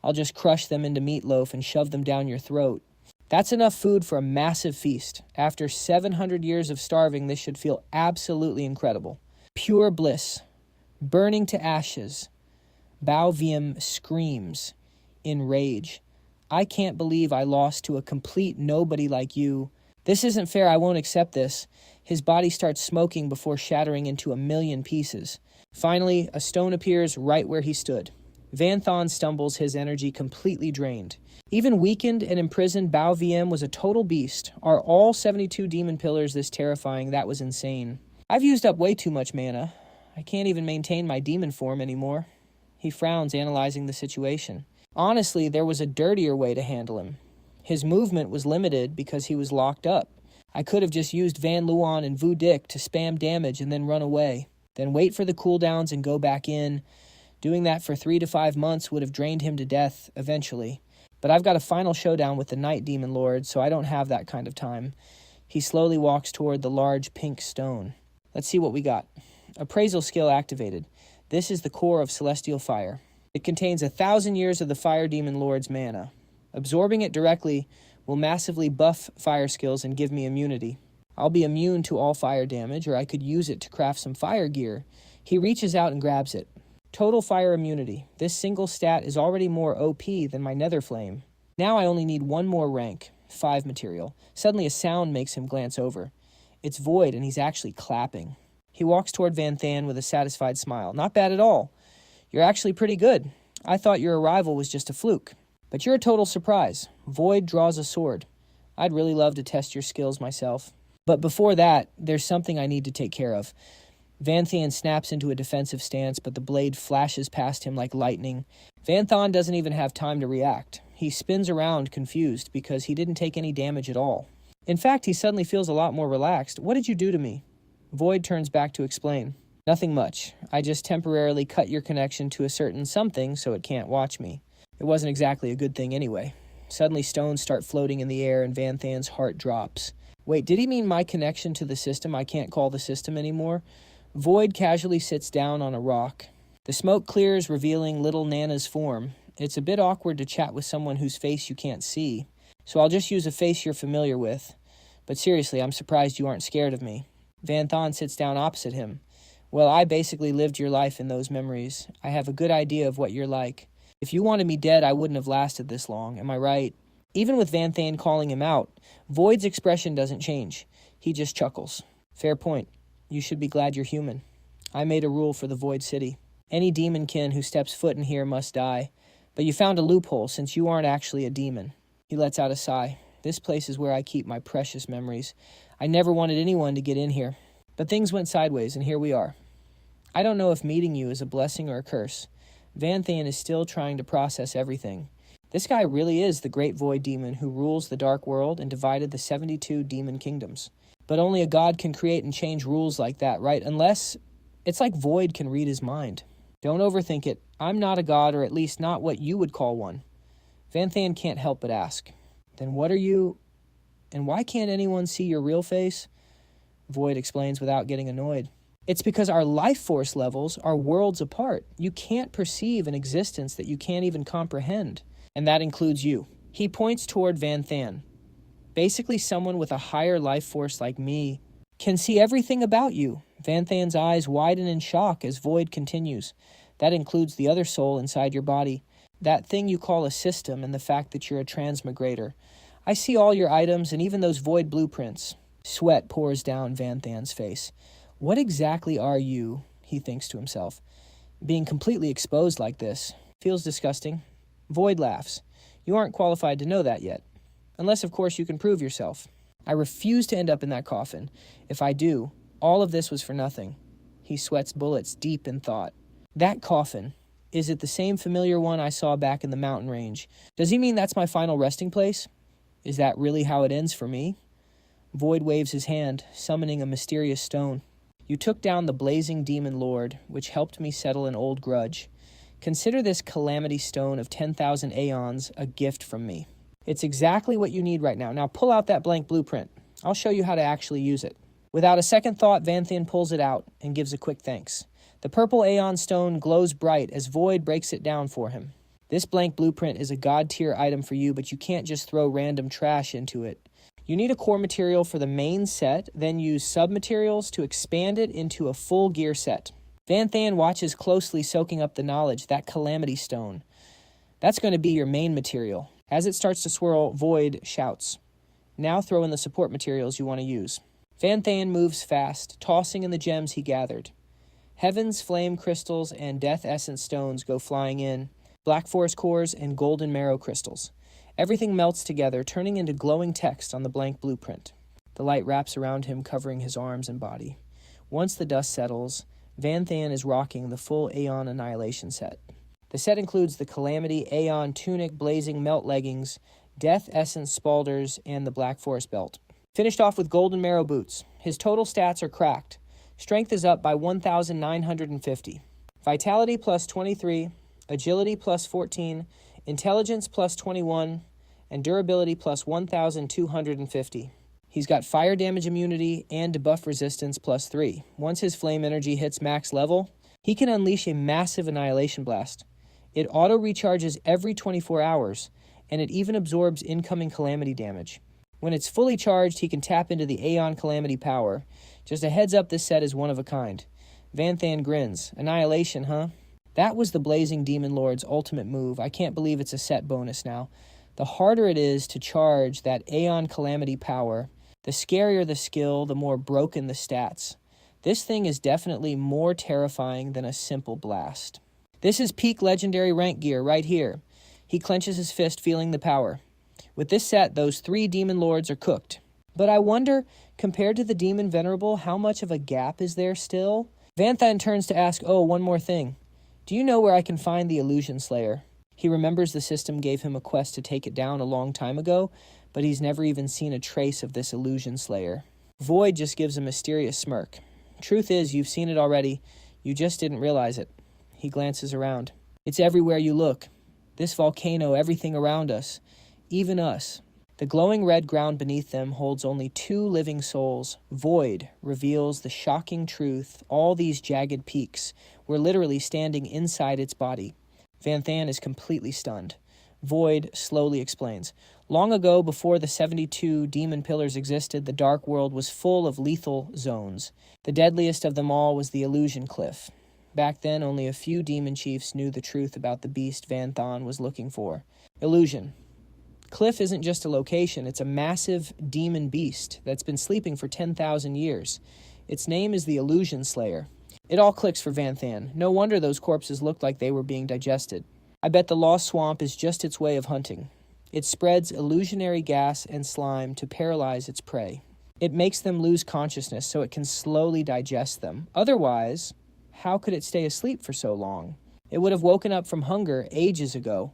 I'll just crush them into meatloaf and shove them down your throat. That's enough food for a massive feast. After 700 years of starving, this should feel absolutely incredible. Pure bliss. Burning to ashes. Bao Wiem screams in rage. I can't believe I lost to a complete nobody like you. This isn't fair, I won't accept this. His body starts smoking before shattering into 1,000,000 pieces. Finally, a stone appears right where he stood. Van Than stumbles, his energy completely drained. Even weakened and imprisoned, Bao Wiem was a total beast. Are all 72 demon pillars this terrifying? That was insane. I've used up way too much mana. I can't even maintain my demon form anymore. He frowns, analyzing the situation. Honestly, there was a dirtier way to handle him. His movement was limited because he was locked up. I could have just used Van Luan and Vu Dick to spam damage and then run away. Then wait for the cooldowns and go back in. Doing that for 3 to 5 months would have drained him to death eventually. But I've got a final showdown with the Night Demon Lord, so I don't have that kind of time. He slowly walks toward the large pink stone. Let's see what we got. Appraisal skill activated. This is the core of Celestial Fire. It contains 1,000 years of the Fire Demon Lord's mana. Absorbing it directly will massively buff fire skills and give me immunity. I'll be immune to all fire damage, or I could use it to craft some fire gear. He reaches out and grabs it. Total fire immunity. This single stat is already more OP than my Nether Flame. Now I only need one more rank, 5 material. Suddenly a sound makes him glance over. It's Void, and he's actually clapping. He walks toward Van Than with a satisfied smile. Not bad at all. You're actually pretty good. I thought your arrival was just a fluke. But you're a total surprise. Void draws a sword. I'd really love to test your skills myself. But before that, there's something I need to take care of. Van Than snaps into a defensive stance, but the blade flashes past him like lightning. Van Than doesn't even have time to react. He spins around, confused, because he didn't take any damage at all. In fact, he suddenly feels a lot more relaxed. What did you do to me? Void turns back to explain. Nothing much. I just temporarily cut your connection to a certain something so it can't watch me. It wasn't exactly a good thing anyway. Suddenly stones start floating in the air and Van Than's heart drops. Wait, did he mean my connection to the system I can't call the system anymore? Void casually sits down on a rock. The smoke clears, revealing little Nana's form. It's a bit awkward to chat with someone whose face you can't see, so I'll just use a face you're familiar with. But seriously, I'm surprised you aren't scared of me. Van Thon sits down opposite him. Well, I basically lived your life in those memories. I have a good idea of what you're like. If you wanted me dead, I wouldn't have lasted this long, am I right? Even with Van Than calling him out, Void's expression doesn't change. He just chuckles. Fair point. You should be glad you're human. I made a rule for the Void City. Any demonkin who steps foot in here must die. But you found a loophole since you aren't actually a demon. He lets out a sigh. This place is where I keep my precious memories. I never wanted anyone to get in here. But things went sideways, and here we are. I don't know if meeting you is a blessing or a curse. Van Than is still trying to process everything. This guy really is the great void demon who rules the dark world and divided the 72 demon kingdoms. But only a god can create and change rules like that, right? Unless it's like Void can read his mind. Don't overthink it. I'm not a god, or at least not what you would call one. Van Than can't help but ask. Then what are you... And why can't anyone see your real face? Void explains without getting annoyed. It's because our life force levels are worlds apart. You can't perceive an existence that you can't even comprehend. And that includes you. He points toward Van Than. Basically, someone with a higher life force like me can see everything about you. Van Than's eyes widen in shock as Void continues. That includes the other soul inside your body. That thing you call a system, and the fact that you're a transmigrator. I see all your items and even those Void blueprints. Sweat pours down Van Than's face. What exactly are you? He thinks to himself. Being completely exposed like this feels disgusting. Void laughs. You aren't qualified to know that yet. Unless, of course, you can prove yourself. I refuse to end up in that coffin. If I do, all of this was for nothing. He sweats bullets deep in thought. That coffin. Is it the same familiar one I saw back in the mountain range? Does he mean that's my final resting place? Is that really how it ends for me? Void waves his hand, summoning a mysterious stone. You took down the blazing demon lord, which helped me settle an old grudge. Consider this calamity stone of 10,000 aeons a gift from me. It's exactly what you need right now. Now pull out that blank blueprint. I'll show you how to actually use it. Without a second thought, Van Than pulls it out and gives a quick thanks. The purple aeon stone glows bright as Void breaks it down for him. This blank blueprint is a god-tier item for you, but you can't just throw random trash into it. You need a core material for the main set, then use sub-materials to expand it into a full gear set. Van Than watches closely, soaking up the knowledge, that calamity stone. That's going to be your main material. As it starts to swirl, Void shouts. Now throw in the support materials you want to use. Van Than moves fast, tossing in the gems he gathered. Heaven's flame crystals and death essence stones go flying in, black forest cores and golden marrow crystals. Everything melts together, turning into glowing text on the blank blueprint. The light wraps around him, covering his arms and body. Once the dust settles, Van Than is rocking the full Aeon Annihilation set. The set includes the Calamity Aeon Tunic Blazing Melt Leggings, Death Essence Spalders, and the Black Forest Belt. Finished off with Golden Marrow Boots. His total stats are cracked. Strength is up by 1,950. Vitality plus 23, Agility plus 14, Intelligence plus 21, and Durability plus 1,250. He's got fire damage immunity and debuff resistance plus 3. Once his flame energy hits max level, he can unleash a massive annihilation blast. It auto-recharges every 24 hours, and it even absorbs incoming calamity damage. When it's fully charged, he can tap into the Aeon Calamity power. Just a heads up, this set is one of a kind. Van Than grins. Annihilation, huh? That was the Blazing Demon Lord's ultimate move. I can't believe it's a set bonus now. The harder it is to charge that Aeon Calamity power, the scarier the skill, the more broken the stats. This thing is definitely more terrifying than a simple blast. This is peak legendary rank gear right here. He clenches his fist, feeling the power. With this set, those 3 demon lords are cooked. But I wonder, compared to the demon venerable, how much of a gap is there still? Van Than turns to ask, one more thing. Do you know where I can find the Illusion Slayer? He remembers the system gave him a quest to take it down a long time ago, but he's never even seen a trace of this Illusion Slayer. Void just gives a mysterious smirk. Truth is, you've seen it already. You just didn't realize it. He glances around. It's everywhere you look. This volcano, everything around us. Even us. The glowing red ground beneath them holds only 2 living souls. Void reveals the shocking truth. All these jagged peaks. We're literally standing inside its body. Van Than is completely stunned. Void slowly explains. Long ago, before the 72 demon pillars existed, the dark world was full of lethal zones. The deadliest of them all was the Illusion Cliff. Back then, only a few demon chiefs knew the truth about the beast Van Thon was looking for. Illusion. Cliff isn't just a location, it's a massive demon beast that's been sleeping for 10,000 years. Its name is the Illusion Slayer. It all clicks for Van Than. No wonder those corpses looked like they were being digested. I bet the Lost Swamp is just its way of hunting. It spreads illusionary gas and slime to paralyze its prey. It makes them lose consciousness so it can slowly digest them. Otherwise, how could it stay asleep for so long? It would have woken up from hunger ages ago.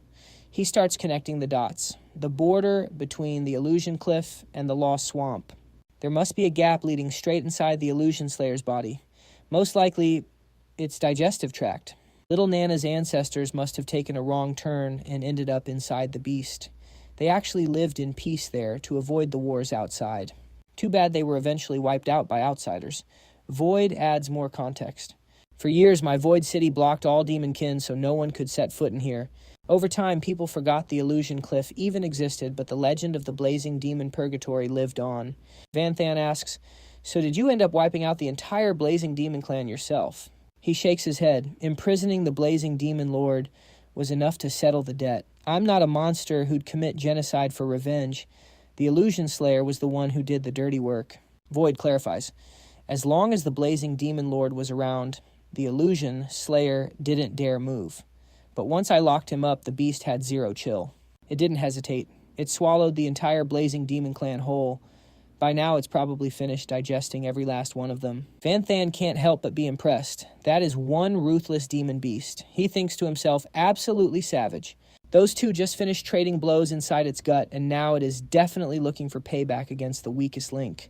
He starts connecting the dots. The border between the Illusion Cliff and the Lost Swamp. There must be a gap leading straight inside the Illusion Slayer's body. Most likely, its digestive tract. Little Nana's ancestors must have taken a wrong turn and ended up inside the beast. They actually lived in peace there to avoid the wars outside. Too bad they were eventually wiped out by outsiders. Void adds more context. For years, my Void City blocked all demonkin so no one could set foot in here. Over time, people forgot the Illusion Cliff even existed, but the legend of the blazing demon purgatory lived on. Van Than asks, "So did you end up wiping out the entire blazing demon clan yourself?" He shakes his head. Imprisoning the blazing demon lord was enough to settle the debt. I'm not a monster who'd commit genocide for revenge. The Illusion Slayer was the one who did the dirty work. Void clarifies. As long as the blazing demon lord was around, the Illusion Slayer didn't dare move. But once I locked him up, the beast had zero chill. It didn't hesitate. It swallowed the entire blazing demon clan whole. By now, it's probably finished digesting every last one of them. Van Than can't help but be impressed. That is one ruthless demon beast. He thinks to himself, absolutely savage. Those two just finished trading blows inside its gut, and now it is definitely looking for payback against the weakest link.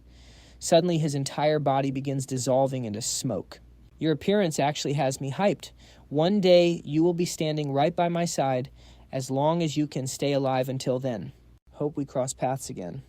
Suddenly, his entire body begins dissolving into smoke. Your appearance actually has me hyped. One day, you will be standing right by my side, as long as you can stay alive until then. Hope we cross paths again.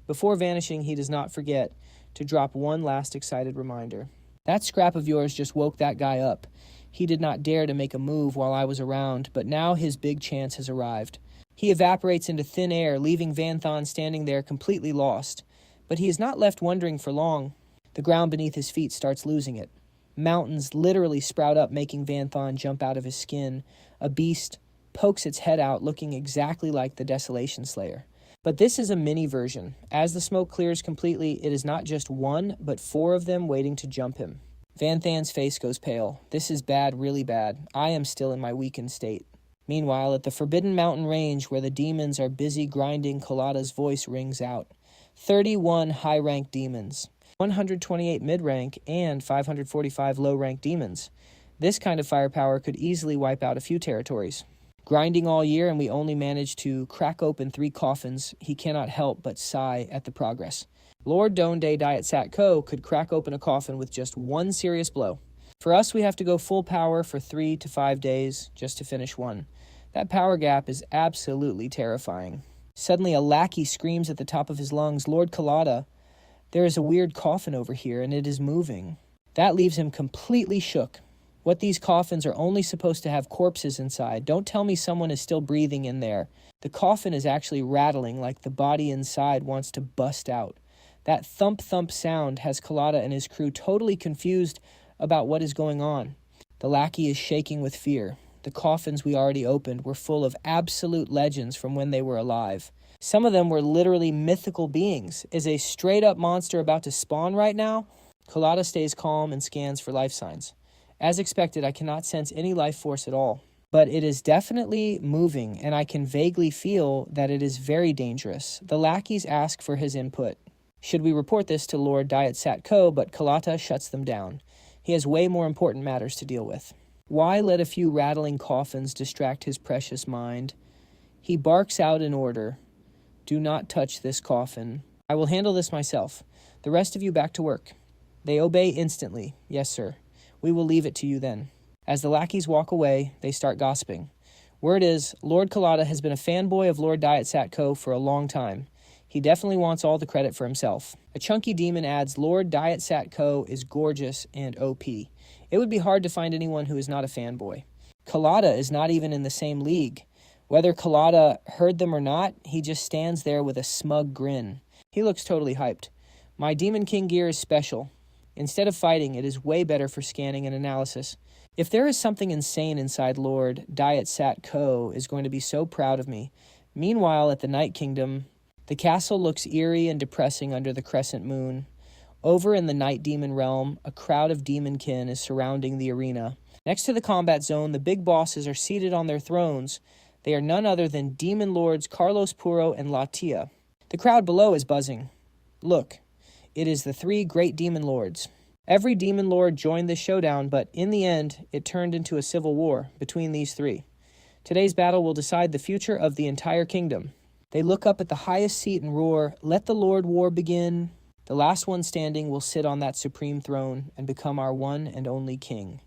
Before vanishing, he does not forget to drop one last excited reminder. That scrap of yours just woke that guy up. He did not dare to make a move while I was around, but now his big chance has arrived. He evaporates into thin air, leaving Van Thon standing there completely lost. But he is not left wondering for long. The ground beneath his feet starts losing it. Mountains literally sprout up, making Van Thon jump out of his skin. A beast pokes its head out, looking exactly like the Desolation Slayer. But this is a mini version. As the smoke clears completely, it is not just one, but 4 of them waiting to jump him. Van Than's face goes pale. This is bad, really bad. I am still in my weakened state. Meanwhile, at the Forbidden Mountain Range, where the demons are busy grinding, Colada's voice rings out. 31 high-rank demons, 128 mid-rank, and 545 low-rank demons. This kind of firepower could easily wipe out a few territories. Grinding all year, and we only managed to crack open 3 coffins, he cannot help but sigh at the progress. Lord Donde Diet Sat Ko could crack open a coffin with just one serious blow. For us, we have to go full power for 3 to 5 days just to finish one. That power gap is absolutely terrifying. Suddenly, a lackey screams at the top of his lungs, "Lord Colada, there is a weird coffin over here, and it is moving." That leaves him completely shook. What these coffins are only supposed to have corpses inside. Don't tell me someone is still breathing in there. The coffin is actually rattling like the body inside wants to bust out. That thump-thump sound has Colada and his crew totally confused about what is going on. The lackey is shaking with fear. The coffins we already opened were full of absolute legends from when they were alive. Some of them were literally mythical beings. Is a straight-up monster about to spawn right now? Colada stays calm and scans for life signs. As expected, I cannot sense any life force at all. But it is definitely moving, and I can vaguely feel that it is very dangerous. The lackeys ask for his input. Should we report this to Lord Diet Sat Ko, but Kalata shuts them down. He has way more important matters to deal with. Why let a few rattling coffins distract his precious mind? He barks out an order. Do not touch this coffin. I will handle this myself. The rest of you back to work. They obey instantly. Yes, sir. We will leave it to you then. As the lackeys walk away, they start gossiping. Word is, Lord Colada has been a fanboy of Lord Diet Sat Ko for a long time. He definitely wants all the credit for himself. A chunky demon adds, Lord Diet Sat Ko is gorgeous and OP. It would be hard to find anyone who is not a fanboy. Colada is not even in the same league. Whether Kalada heard them or not, he just stands there with a smug grin. He looks totally hyped. My Demon King gear is special. Instead of fighting, it is way better for scanning and analysis. If there is something insane inside Lord, Diet Sat Ko is going to be so proud of me. Meanwhile, at the Night Kingdom, the castle looks eerie and depressing under the crescent moon. Over in the Night Demon realm, a crowd of demonkin is surrounding the arena. Next to the combat zone, the big bosses are seated on their thrones. They are none other than Demon Lords Carlos Puro and Latia. The crowd below is buzzing. Look, it is the 3 great Demon Lords. Every Demon Lord joined this showdown, but in the end, it turned into a civil war between these 3. Today's battle will decide the future of the entire kingdom. They look up at the highest seat and roar, "Let the Lord War begin." The last one standing will sit on that supreme throne and become our one and only king.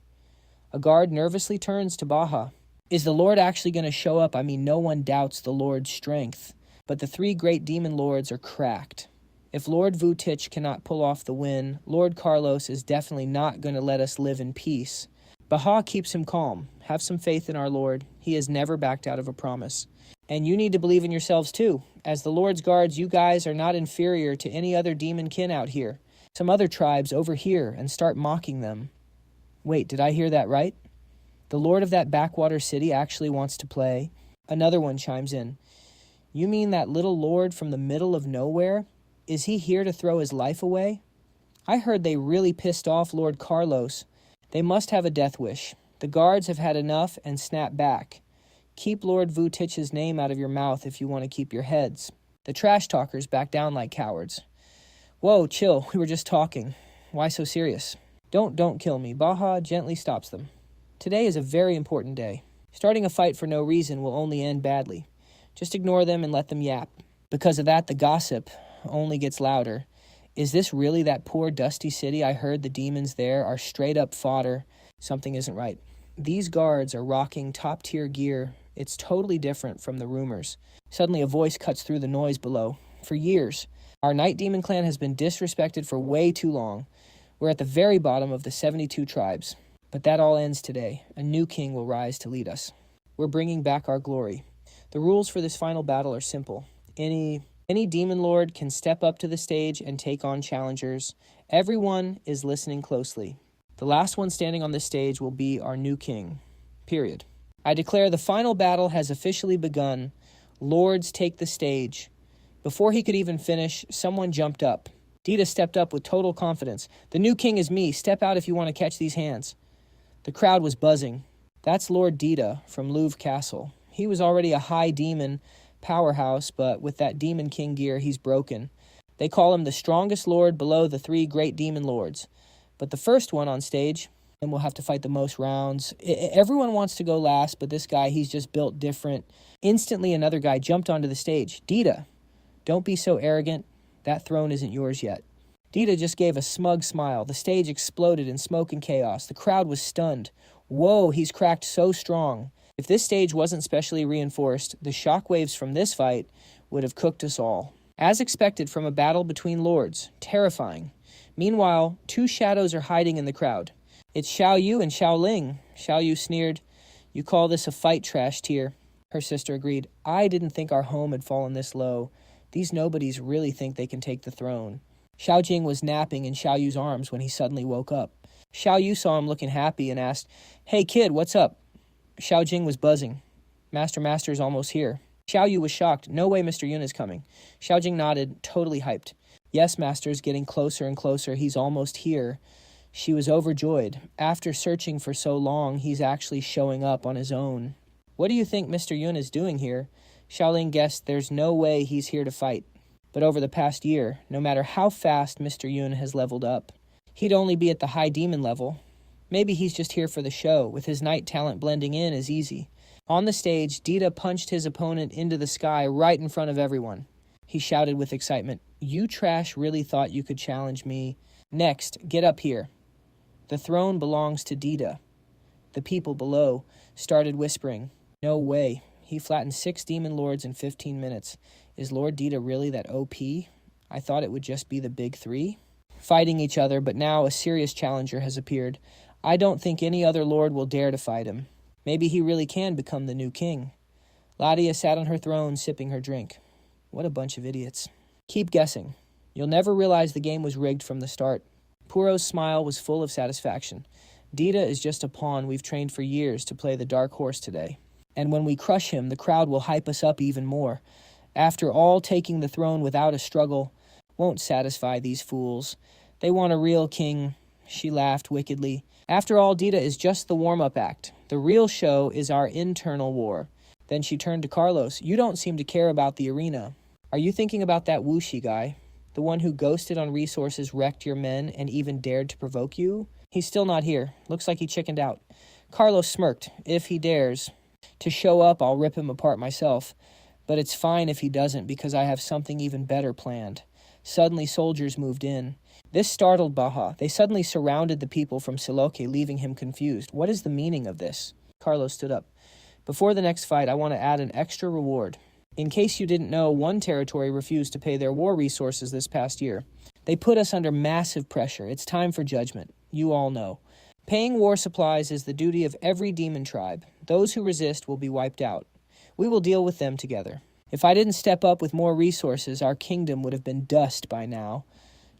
A guard nervously turns to Baha. Is the Lord actually going to show up? I mean, no one doubts the Lord's strength, but the 3 great Demon Lords are cracked. If Lord Vutich cannot pull off the win, Lord Carlos is definitely not going to let us live in peace. Baha keeps him calm. Have some faith in our Lord. He has never backed out of a promise. And you need to believe in yourselves too. As the Lord's guards, you guys are not inferior to any other demon kin out here. Some other tribes overhear and start mocking them. Wait, did I hear that right? The Lord of that backwater city actually wants to play. Another one chimes in. You mean that little lord from the middle of nowhere? Is he here to throw his life away? I heard they really pissed off Lord Carlos. They must have a death wish. The guards have had enough and snap back. Keep Lord Vutich's name out of your mouth if you want to keep your heads. The trash talkers back down like cowards. Whoa, chill, we were just talking. Why so serious? Don't kill me. Baha gently stops them. Today is a very important day. Starting a fight for no reason will only end badly. Just ignore them and let them yap. Because of that, the gossip only gets louder. Is this really that poor dusty city? I heard the demons there are straight up fodder. Something isn't right. These guards are rocking top-tier gear. It's totally different from the rumors. Suddenly a voice cuts through the noise below. For years, our Night Demon clan has been disrespected for way too long. We're at the very bottom of the 72 tribes. But that all ends today. A new king will rise to lead us. We're bringing back our glory. The rules for this final battle are simple. Any demon lord can step up to the stage and take on challengers. Everyone is listening closely. The last one standing on this stage will be our new king. Period. I declare the final battle has officially begun. Lords take the stage. Before he could even finish, someone jumped up. Dita stepped up with total confidence. The new king is me. Step out if you want to catch these hands. The crowd was buzzing. That's Lord Dita from Louvre Castle. He was already a high demon powerhouse, but with that Demon King gear, he's broken. They call him the strongest lord below the 3 great demon lords. But the first one on stage, and we'll have to fight the most rounds. Everyone wants to go last, but this guy, he's just built different. Instantly, another guy jumped onto the stage. Dita, don't be so arrogant. That throne isn't yours yet. Dita just gave a smug smile. The stage exploded in smoke and chaos. The crowd was stunned. Whoa, he's cracked so strong. If this stage wasn't specially reinforced, the shockwaves from this fight would have cooked us all. As expected from a battle between lords, terrifying. Meanwhile, 2 shadows are hiding in the crowd. It's Xiao Yu and Xiao Ling. Xiao Yu sneered, "You call this a fight, trash tier?" Her sister agreed. I didn't think our home had fallen this low. These nobodies really think they can take the throne. Xiao Jing was napping in Xiao Yu's arms when he suddenly woke up. Xiao Yu saw him looking happy and asked, "Hey kid, what's up?" Xiao Jing was buzzing. Master is almost here. Xiao Yu was shocked. No way Mr. Yun is coming. Xiao Jing nodded, totally hyped. Yes, Master's getting closer and closer. He's almost here. She was overjoyed. After searching for so long, he's actually showing up on his own. What do you think Mr. Yun is doing here? Xiaoling guessed there's no way he's here to fight. But over the past year, no matter how fast Mr. Yun has leveled up, he'd only be at the high demon level. Maybe he's just here for the show. With his night talent blending in is easy. On the stage, Dita punched his opponent into the sky right in front of everyone. He shouted with excitement, "You trash really thought you could challenge me. Next, get up here. The throne belongs to Dita." The people below started whispering, "No way. He flattened 6 demon lords in 15 minutes. Is Lord Dita really that OP? I thought it would just be the big 3. Fighting each other, but now a serious challenger has appeared. I don't think any other lord will dare to fight him. Maybe he really can become the new king. Ladia sat on her throne, sipping her drink. What a bunch of idiots. Keep guessing. You'll never realize the game was rigged from the start. Puro's smile was full of satisfaction. Dita is just a pawn we've trained for years to play the dark horse today. And when we crush him, the crowd will hype us up even more. After all, taking the throne without a struggle won't satisfy these fools. They want a real king. She laughed wickedly. After all, Dita is just the warm-up act. The real show is our internal war. Then she turned to Carlos. You don't seem to care about the arena. Are you thinking about that Wuxi guy? The one who ghosted on resources, wrecked your men, and even dared to provoke you? He's still not here. Looks like he chickened out. Carlos smirked. If he dares to show up, I'll rip him apart myself. But it's fine if he doesn't, because I have something even better planned. Suddenly, soldiers moved in. This startled Baja. They suddenly surrounded the people from Siloke, leaving him confused. What is the meaning of this? Carlos stood up. Before the next fight, I want to add an extra reward. In case you didn't know, one territory refused to pay their war resources this past year. They put us under massive pressure. It's time for judgment. You all know. Paying war supplies is the duty of every demon tribe. Those who resist will be wiped out. We will deal with them together. If I didn't step up with more resources, our kingdom would have been dust by now.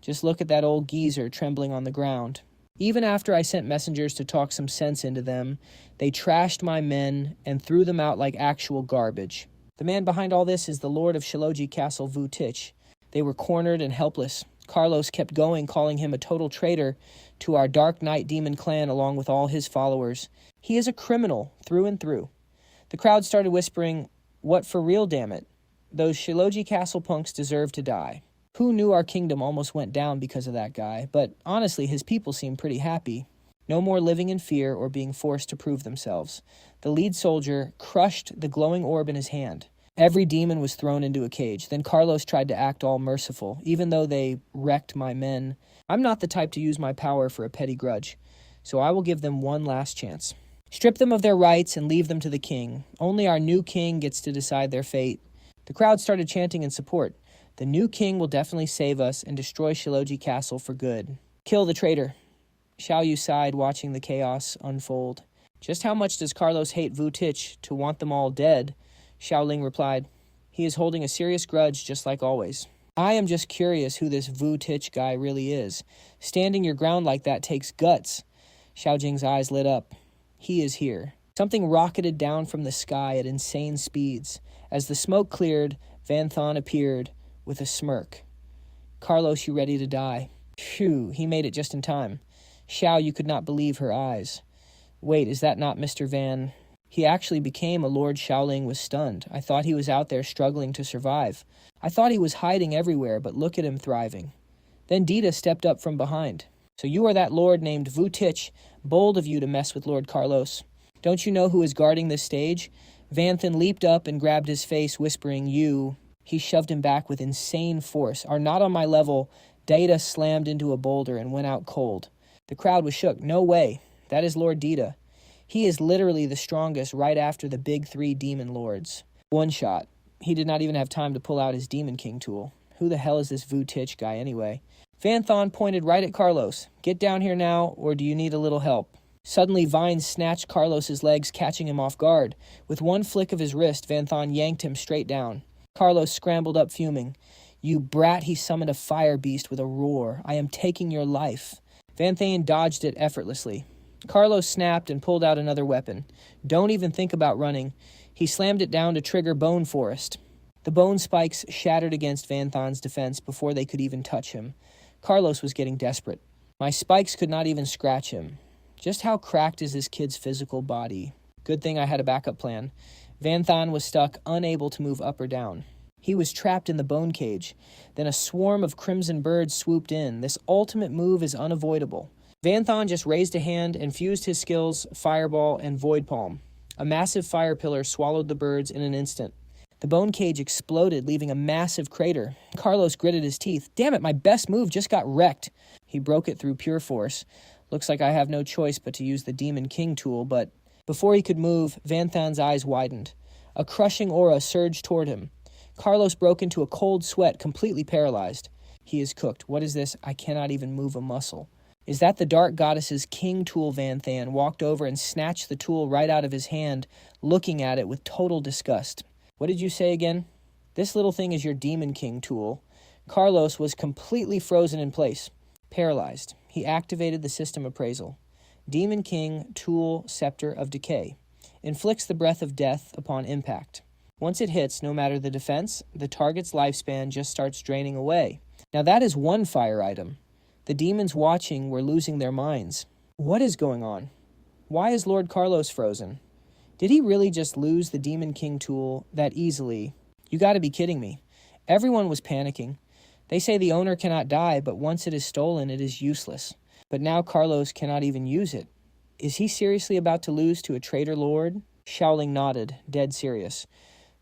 Just look at that old geezer trembling on the ground. Even after I sent messengers to talk some sense into them, they trashed my men and threw them out like actual garbage. The man behind all this is the Lord of Shiloji Castle, Vu Tich. They were cornered and helpless. Carlos kept going, calling him a total traitor to our Dark Knight demon clan along with all his followers. He is a criminal through and through. The crowd started whispering, what for real, damn it? Those Shiloji Castle punks deserve to die. Who knew our kingdom almost went down because of that guy? But honestly, his people seemed pretty happy. No more living in fear or being forced to prove themselves. The lead soldier crushed the glowing orb in his hand. Every demon was thrown into a cage. Then Carlos tried to act all merciful, even though they wrecked my men. I'm not the type to use my power for a petty grudge, so I will give them one last chance. Strip them of their rights and leave them to the king. Only our new king gets to decide their fate. The crowd started chanting in support. The new king will definitely save us and destroy Shiloji Castle for good. Kill the traitor. Xiao Yu sighed, watching the chaos unfold. Just how much does Carlos hate Vu Tich to want them all dead? Xiao Ling replied. He is holding a serious grudge, just like always. I am just curious who this Vu Tich guy really is. Standing your ground like that takes guts. Xiao Jing's eyes lit up. He is here. Something rocketed down from the sky at insane speeds. As the smoke cleared, Van Thon appeared with a smirk. Carlos, you ready to die? Phew, he made it just in time. Xiao, you could not believe her eyes. Wait, is that not Mr. Van? He actually became a Lord. Xiaoling was stunned. I thought he was out there struggling to survive. I thought he was hiding everywhere, but look at him thriving. Then Dita stepped up from behind. So you are that lord named Vu Tich. Bold of you to mess with Lord Carlos. Don't you know who is guarding this stage? Vanthan leaped up and grabbed his face, whispering, you. He shoved him back with insane force. Are not on my level. Data slammed into a boulder and went out cold. The crowd was shook. No way. That is Lord Dita. He is literally the strongest right after the big three demon lords. One shot. He did not even have time to pull out his Demon King tool. Who the hell is this Vu Tich guy anyway? Vanthan pointed right at Carlos. Get down here now, or do you need a little help? Suddenly, Vine snatched Carlos's legs, catching him off guard. With one flick of his wrist, Vanthan yanked him straight down. Carlos scrambled up, fuming. You brat, he summoned a fire beast with a roar. I am taking your life. Vanthan dodged it effortlessly. Carlos snapped and pulled out another weapon. Don't even think about running. He slammed it down to trigger Bone Forest. The bone spikes shattered against Vanthan's defense before they could even touch him. Carlos was getting desperate. My spikes could not even scratch him. Just how cracked is this kid's physical body? Good thing I had a backup plan. Vanthan was stuck, unable to move up or down. He was trapped in the bone cage. Then a swarm of crimson birds swooped in. This ultimate move is unavoidable. Vanthan just raised a hand and fused his skills, Fireball and Void Palm. A massive fire pillar swallowed the birds in an instant. The bone cage exploded, leaving a massive crater. Carlos gritted his teeth. Damn it, my best move just got wrecked. He broke it through pure force. Looks like I have no choice but to use the Demon King tool, but before he could move, Vanthan's eyes widened. A crushing aura surged toward him. Carlos broke into a cold sweat, completely paralyzed. He is cooked. What is this? I cannot even move a muscle. Is that the dark goddess's king tool? Van Than walked over and snatched the tool right out of his hand, looking at it with total disgust. What did you say again? This little thing is your demon king tool. Carlos was completely frozen in place, paralyzed. He activated the system appraisal. Demon King Tool Scepter of Decay. Inflicts the breath of death upon impact. Once it hits, no matter the defense, the target's lifespan just starts draining away. Now that is one fire item. The demons watching were losing their minds. What is going on? Why is Lord Carlos frozen? Did he really just lose the Demon King tool that easily? You gotta be kidding me. Everyone was panicking. They say the owner cannot die, but once it is stolen, it is useless. But now Carlos cannot even use it. Is he seriously about to lose to a traitor lord? Shaoling nodded, dead serious.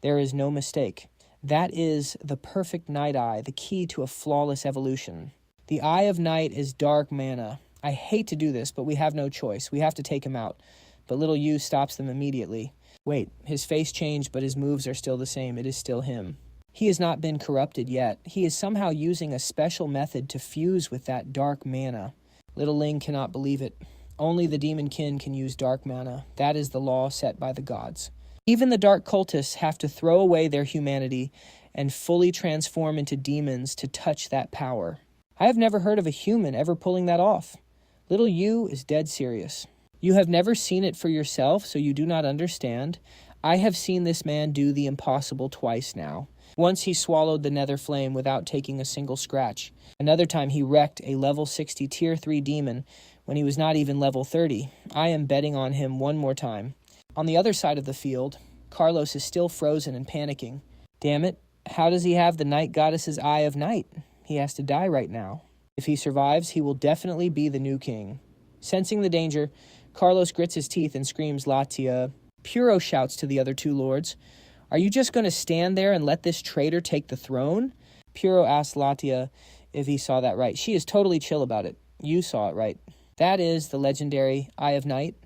There is no mistake. That is the perfect night eye, the key to a flawless evolution. The Eye of Night is dark mana. I hate to do this, but we have no choice. We have to take him out. But little Yu stops them immediately. Wait, his face changed, but his moves are still the same. It is still him. He has not been corrupted yet. He is somehow using a special method to fuse with that dark mana. Little Ling cannot believe it. Only the Demon Kin can use dark mana. That is the law set by the gods. Even the dark cultists have to throw away their humanity and fully transform into demons to touch that power. I have never heard of a human ever pulling that off. Little Yu is dead serious. You have never seen it for yourself, so you do not understand. I have seen this man do the impossible twice now. Once he swallowed the nether flame without taking a single scratch. Another time he wrecked a level 60 tier 3 demon when he was not even level 30. I am betting on him one more time. On the other side of the field, Carlos is still frozen and panicking. Damn it, how does he have the night goddess's Eye of Night? He has to die right now. If he survives, he will definitely be the new king. Sensing the danger, Carlos grits his teeth and screams Latia. Puro shouts to the other two lords, "Are you just going to stand there and let this traitor take the throne?" Puro asked Latia if he saw that right. She is totally chill about it. You saw it right. That is the legendary Eye of Night,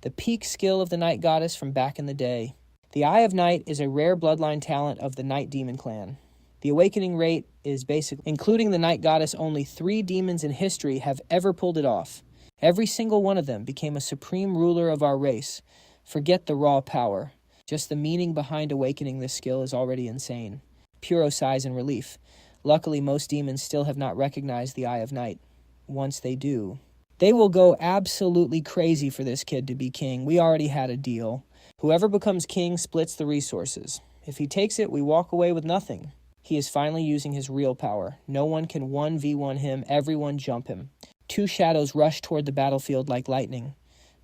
the peak skill of the night goddess from back in the day. The Eye of Night is a rare bloodline talent of the Night Demon clan. The awakening rate is basically, including the night goddess, only 3 demons in history have ever pulled it off. Every single one of them became a supreme ruler of our race. Forget the raw power. Just the meaning behind awakening this skill is already insane. Puro sighs in relief. Luckily, most demons still have not recognized the Eye of Night. Once they do, they will go absolutely crazy for this kid to be king. We already had a deal. Whoever becomes king splits the resources. If he takes it, we walk away with nothing. He is finally using his real power. No one can 1v1 him, everyone jump him. 2 shadows rush toward the battlefield like lightning.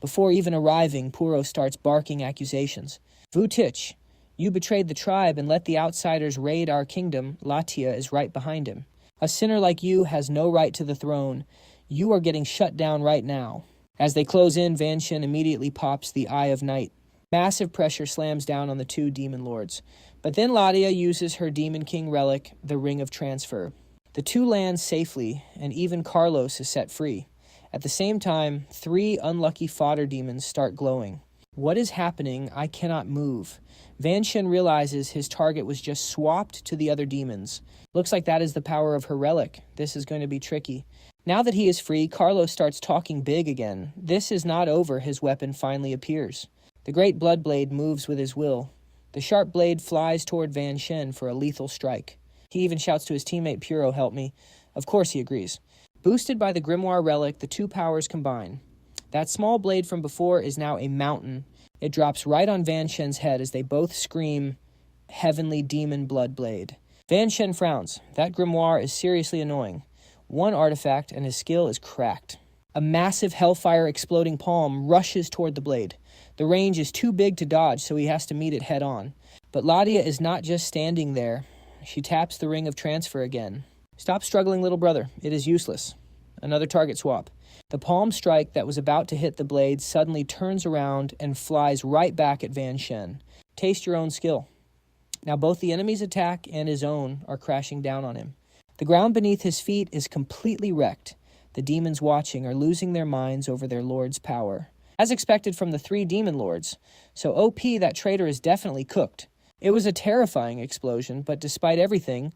Before even arriving, Puro starts barking accusations. Vutich, you betrayed the tribe and let the outsiders raid our kingdom. Latia is right behind him. A sinner like you has no right to the throne. You are getting shut down right now. As they close in, Van Shen immediately pops the Eye of Night. Massive pressure slams down on the 2 demon lords. But then Latia uses her Demon King relic, the Ring of Transfer. The 2 land safely, and even Carlos is set free. At the same time, 3 unlucky fodder demons start glowing. What is happening? I cannot move. Van Shen realizes his target was just swapped to the other demons. Looks like that is the power of her relic. This is going to be tricky. Now that he is free, Carlos starts talking big again. This is not over. His weapon finally appears. The great blood blade moves with his will. The sharp blade flies toward Van Shen for a lethal strike. He even shouts to his teammate Puro, "Help me." Of course he agrees. Boosted by the Grimoire relic, the 2 powers combine. That small blade from before is now a mountain. It drops right on Van Shen's head as they both scream, "Heavenly Demon Blood Blade." Van Shen frowns. That Grimoire is seriously annoying. 1 artifact and his skill is cracked. A massive hellfire exploding palm rushes toward the blade. The range is too big to dodge, so he has to meet it head on. But Latia is not just standing there. She taps the Ring of Transfer again. Stop struggling, little brother. It is useless. Another target swap. The palm strike that was about to hit the blade suddenly turns around and flies right back at Van Shen. Taste your own skill. Now both the enemy's attack and his own are crashing down on him. The ground beneath his feet is completely wrecked. The demons watching are losing their minds over their lord's power. As expected from the 3 demon lords. So OP, that traitor is definitely cooked. It was a terrifying explosion, but despite everything,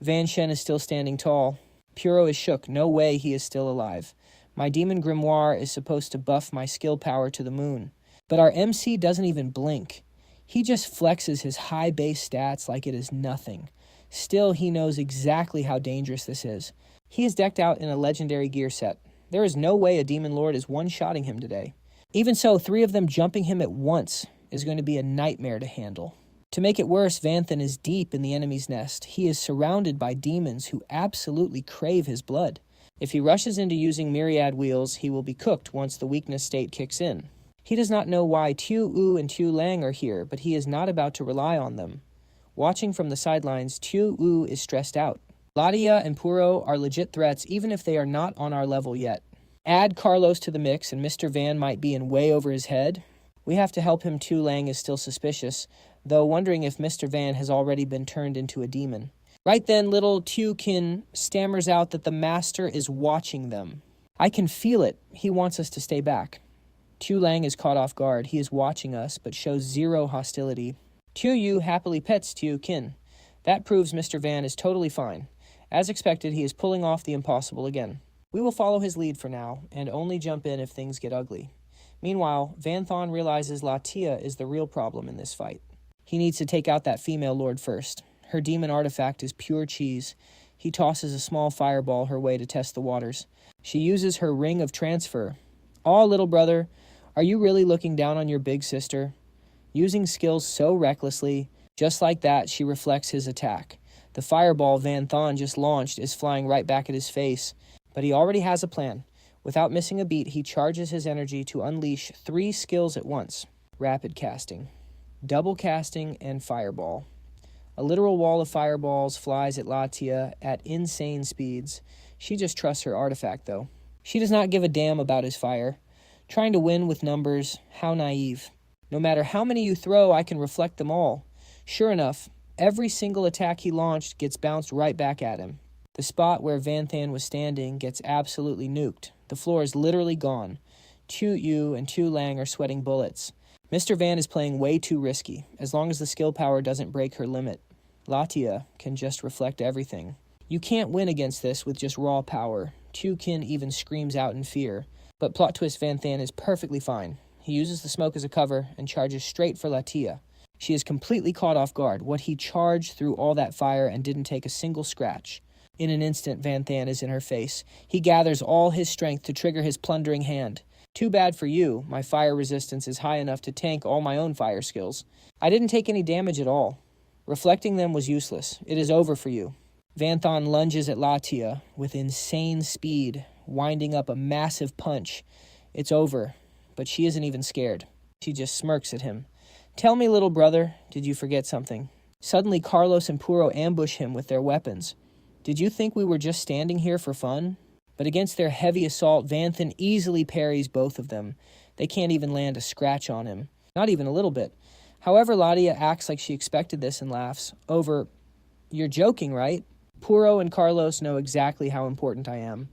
Van Shen is still standing tall. Puro is shook. No way he is still alive. My demon grimoire is supposed to buff my skill power to the moon. But our MC doesn't even blink. He just flexes his high base stats like it is nothing. Still, he knows exactly how dangerous this is. He is decked out in a legendary gear set. There is no way a demon lord is one-shotting him today. Even so, 3 of them jumping him at once is going to be a nightmare to handle. To make it worse, Vanthan is deep in the enemy's nest. He is surrounded by demons who absolutely crave his blood. If he rushes into using myriad wheels, he will be cooked once the weakness state kicks in. He does not know why Tu Wu and Tu Lang are here, but he is not about to rely on them. Watching from the sidelines, Tu Wu is stressed out. Latia and Puro are legit threats even if they are not on our level yet. Add Carlos to the mix and Mr. Van might be in way over his head. We have to help him. Tu Lang is still suspicious, though wondering if Mr. Van has already been turned into a demon. Right then, little Tu Kin stammers out that the master is watching them. I can feel it. He wants us to stay back. Tu Lang is caught off guard. He is watching us, but shows zero hostility. Tu Yu happily pets Tu Kin. That proves Mr. Van is totally fine. As expected, he is pulling off the impossible again. We will follow his lead for now, and only jump in if things get ugly. Meanwhile, Vanthan realizes Latia is the real problem in this fight. He needs to take out that female lord first. Her demon artifact is pure cheese. He tosses a small fireball her way to test the waters. She uses her ring of transfer. Aw, little brother, are you really looking down on your big sister? Using skills so recklessly, just like that, she reflects his attack. The fireball Vanthan just launched is flying right back at his face, but he already has a plan. Without missing a beat, he charges his energy to unleash 3 skills at once. Rapid casting, double casting, and fireball. A literal wall of fireballs flies at Latia at insane speeds. She just trusts her artifact, though. She does not give a damn about his fire. Trying to win with numbers, how naive. No matter how many you throw, I can reflect them all. Sure enough, every single attack he launched gets bounced right back at him. The spot where Vanthan was standing gets absolutely nuked. The floor is literally gone. Tu Yu and Tu Lang are sweating bullets. Mr. Van is playing way too risky, as long as the skill power doesn't break her limit. Latia can just reflect everything. You can't win against this with just raw power. Tu Kin even screams out in fear. But plot twist, Vanthan is perfectly fine. He uses the smoke as a cover and charges straight for Latia. She is completely caught off guard. What he charged through all that fire and didn't take a single scratch. In an instant, Vanthan is in her face. He gathers all his strength to trigger his plundering hand. Too bad for you, my fire resistance is high enough to tank all my own fire skills. I didn't take any damage at all. Reflecting them was useless. It is over for you. Vanthan lunges at Latia with insane speed, winding up a massive punch. It's over, but she isn't even scared. She just smirks at him. Tell me, little brother, did you forget something? Suddenly, Carlos and Puro ambush him with their weapons. Did you think we were just standing here for fun? But against their heavy assault, Vanthan easily parries both of them. They can't even land a scratch on him. Not even a little bit. However, Latia acts like she expected this and laughs. Over, you're joking, right? Puro and Carlos know exactly how important I am.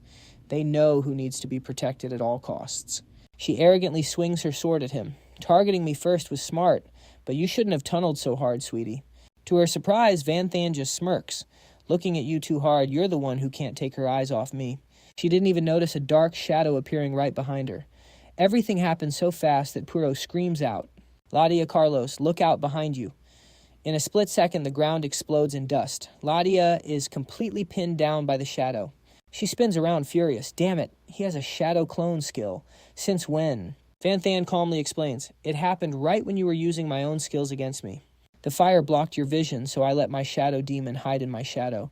They know who needs to be protected at all costs. She arrogantly swings her sword at him. Targeting me first was smart, but you shouldn't have tunneled so hard, sweetie. To her surprise, Vanthan just smirks. Looking at you too hard, you're the one who can't take her eyes off me. She didn't even notice a dark shadow appearing right behind her. Everything happened so fast that Puro screams out, Latia, Carlos, look out behind you. In a split second, the ground explodes in dust. Latia is completely pinned down by the shadow. She spins around furious. Damn it, he has a shadow clone skill. Since when? Vanthan calmly explains, it happened right when you were using my own skills against me. The fire blocked your vision, so I let my shadow demon hide in my shadow.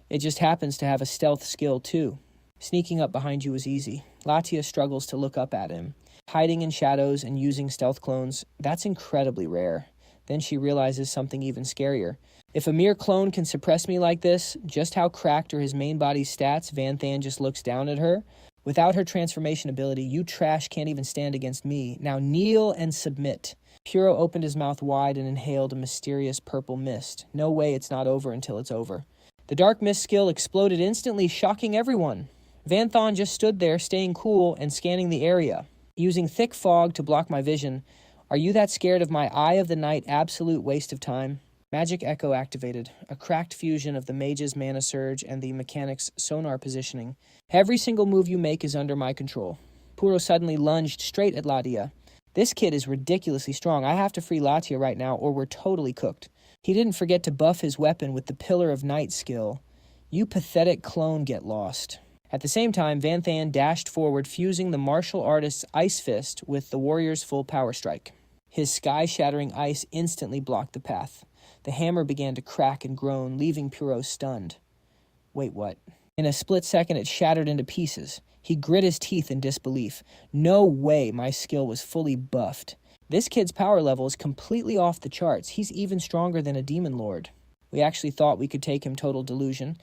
It just happens to have a stealth skill, too. Sneaking up behind you was easy. Latia struggles to look up at him. Hiding in shadows and using stealth clones, that's incredibly rare. Then she realizes something even scarier. If a mere clone can suppress me like this, just how cracked are his main body's stats? Vanthan just looks down at her. Without her transformation ability, you trash can't even stand against me. Now kneel and submit. Puro opened his mouth wide and inhaled a mysterious purple mist. No way it's not over until it's over. The dark mist skill exploded instantly, shocking everyone. Vanthan just stood there, staying cool and scanning the area. Using thick fog to block my vision, are you that scared of my Eye of the Night absolute waste of time? Magic Echo activated, a cracked fusion of the Mage's mana surge and the mechanic's sonar positioning. Every single move you make is under my control. Puro suddenly lunged straight at Latia. This kid is ridiculously strong. I have to free Latia right now or we're totally cooked. He didn't forget to buff his weapon with the Pillar of Night skill. You pathetic clone, get lost. At the same time, Vanthan dashed forward, fusing the martial artist's Ice Fist with the warrior's full power strike. His sky-shattering ice instantly blocked the path. The hammer began to crack and groan, leaving Puro stunned. Wait, what? In a split second, it shattered into pieces. He grit his teeth in disbelief. No way my skill was fully buffed. This kid's power level is completely off the charts. He's even stronger than a demon lord. We actually thought we could take him total delusion.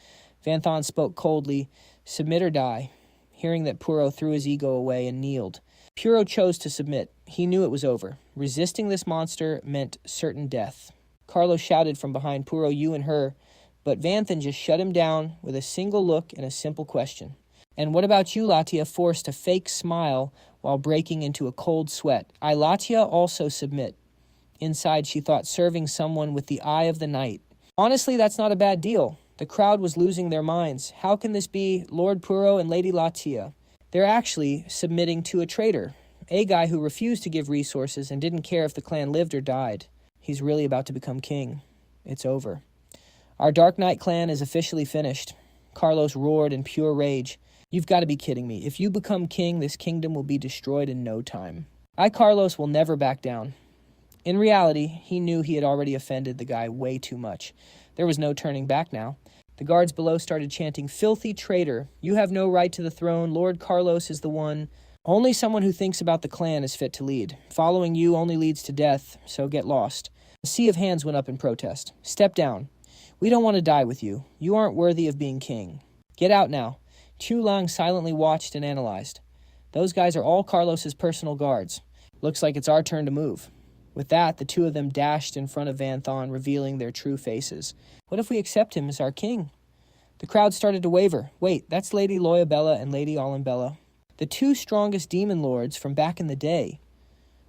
Vanthan spoke coldly, submit or die, hearing that Puro threw his ego away and kneeled. Puro chose to submit. He knew it was over. Resisting this monster meant certain death. Carlos shouted from behind, Puro, you and her, but Vanthan just shut him down with a single look and a simple question. And what about you, Latia, forced a fake smile while breaking into a cold sweat? I, Latia, also submit. Inside, she thought serving someone with the eye of the night. Honestly, that's not a bad deal. The crowd was losing their minds. How can this be Lord Puro and Lady Latia? They're actually submitting to a traitor, a guy who refused to give resources and didn't care if the clan lived or died. He's really about to become king. It's over. Our Dark Knight clan is officially finished. Carlos roared in pure rage. You've got to be kidding me. If you become king, this kingdom will be destroyed in no time. I, Carlos, will never back down. In reality, he knew he had already offended the guy way too much. There was no turning back now. The guards below started chanting, filthy traitor, you have no right to the throne, Lord Carlos is the one. Only someone who thinks about the clan is fit to lead. Following you only leads to death, so get lost. A sea of hands went up in protest. Step down. We don't want to die with you. You aren't worthy of being king. Get out now. Chu Lang silently watched and analyzed. Those guys are all Carlos's personal guards. Looks like it's our turn to move. With that, the two of them dashed in front of Vanthan, revealing their true faces. What if we accept him as our king? The crowd started to waver. Wait, that's Lady Loyabella and Lady Olimbella. The two strongest demon lords from back in the day.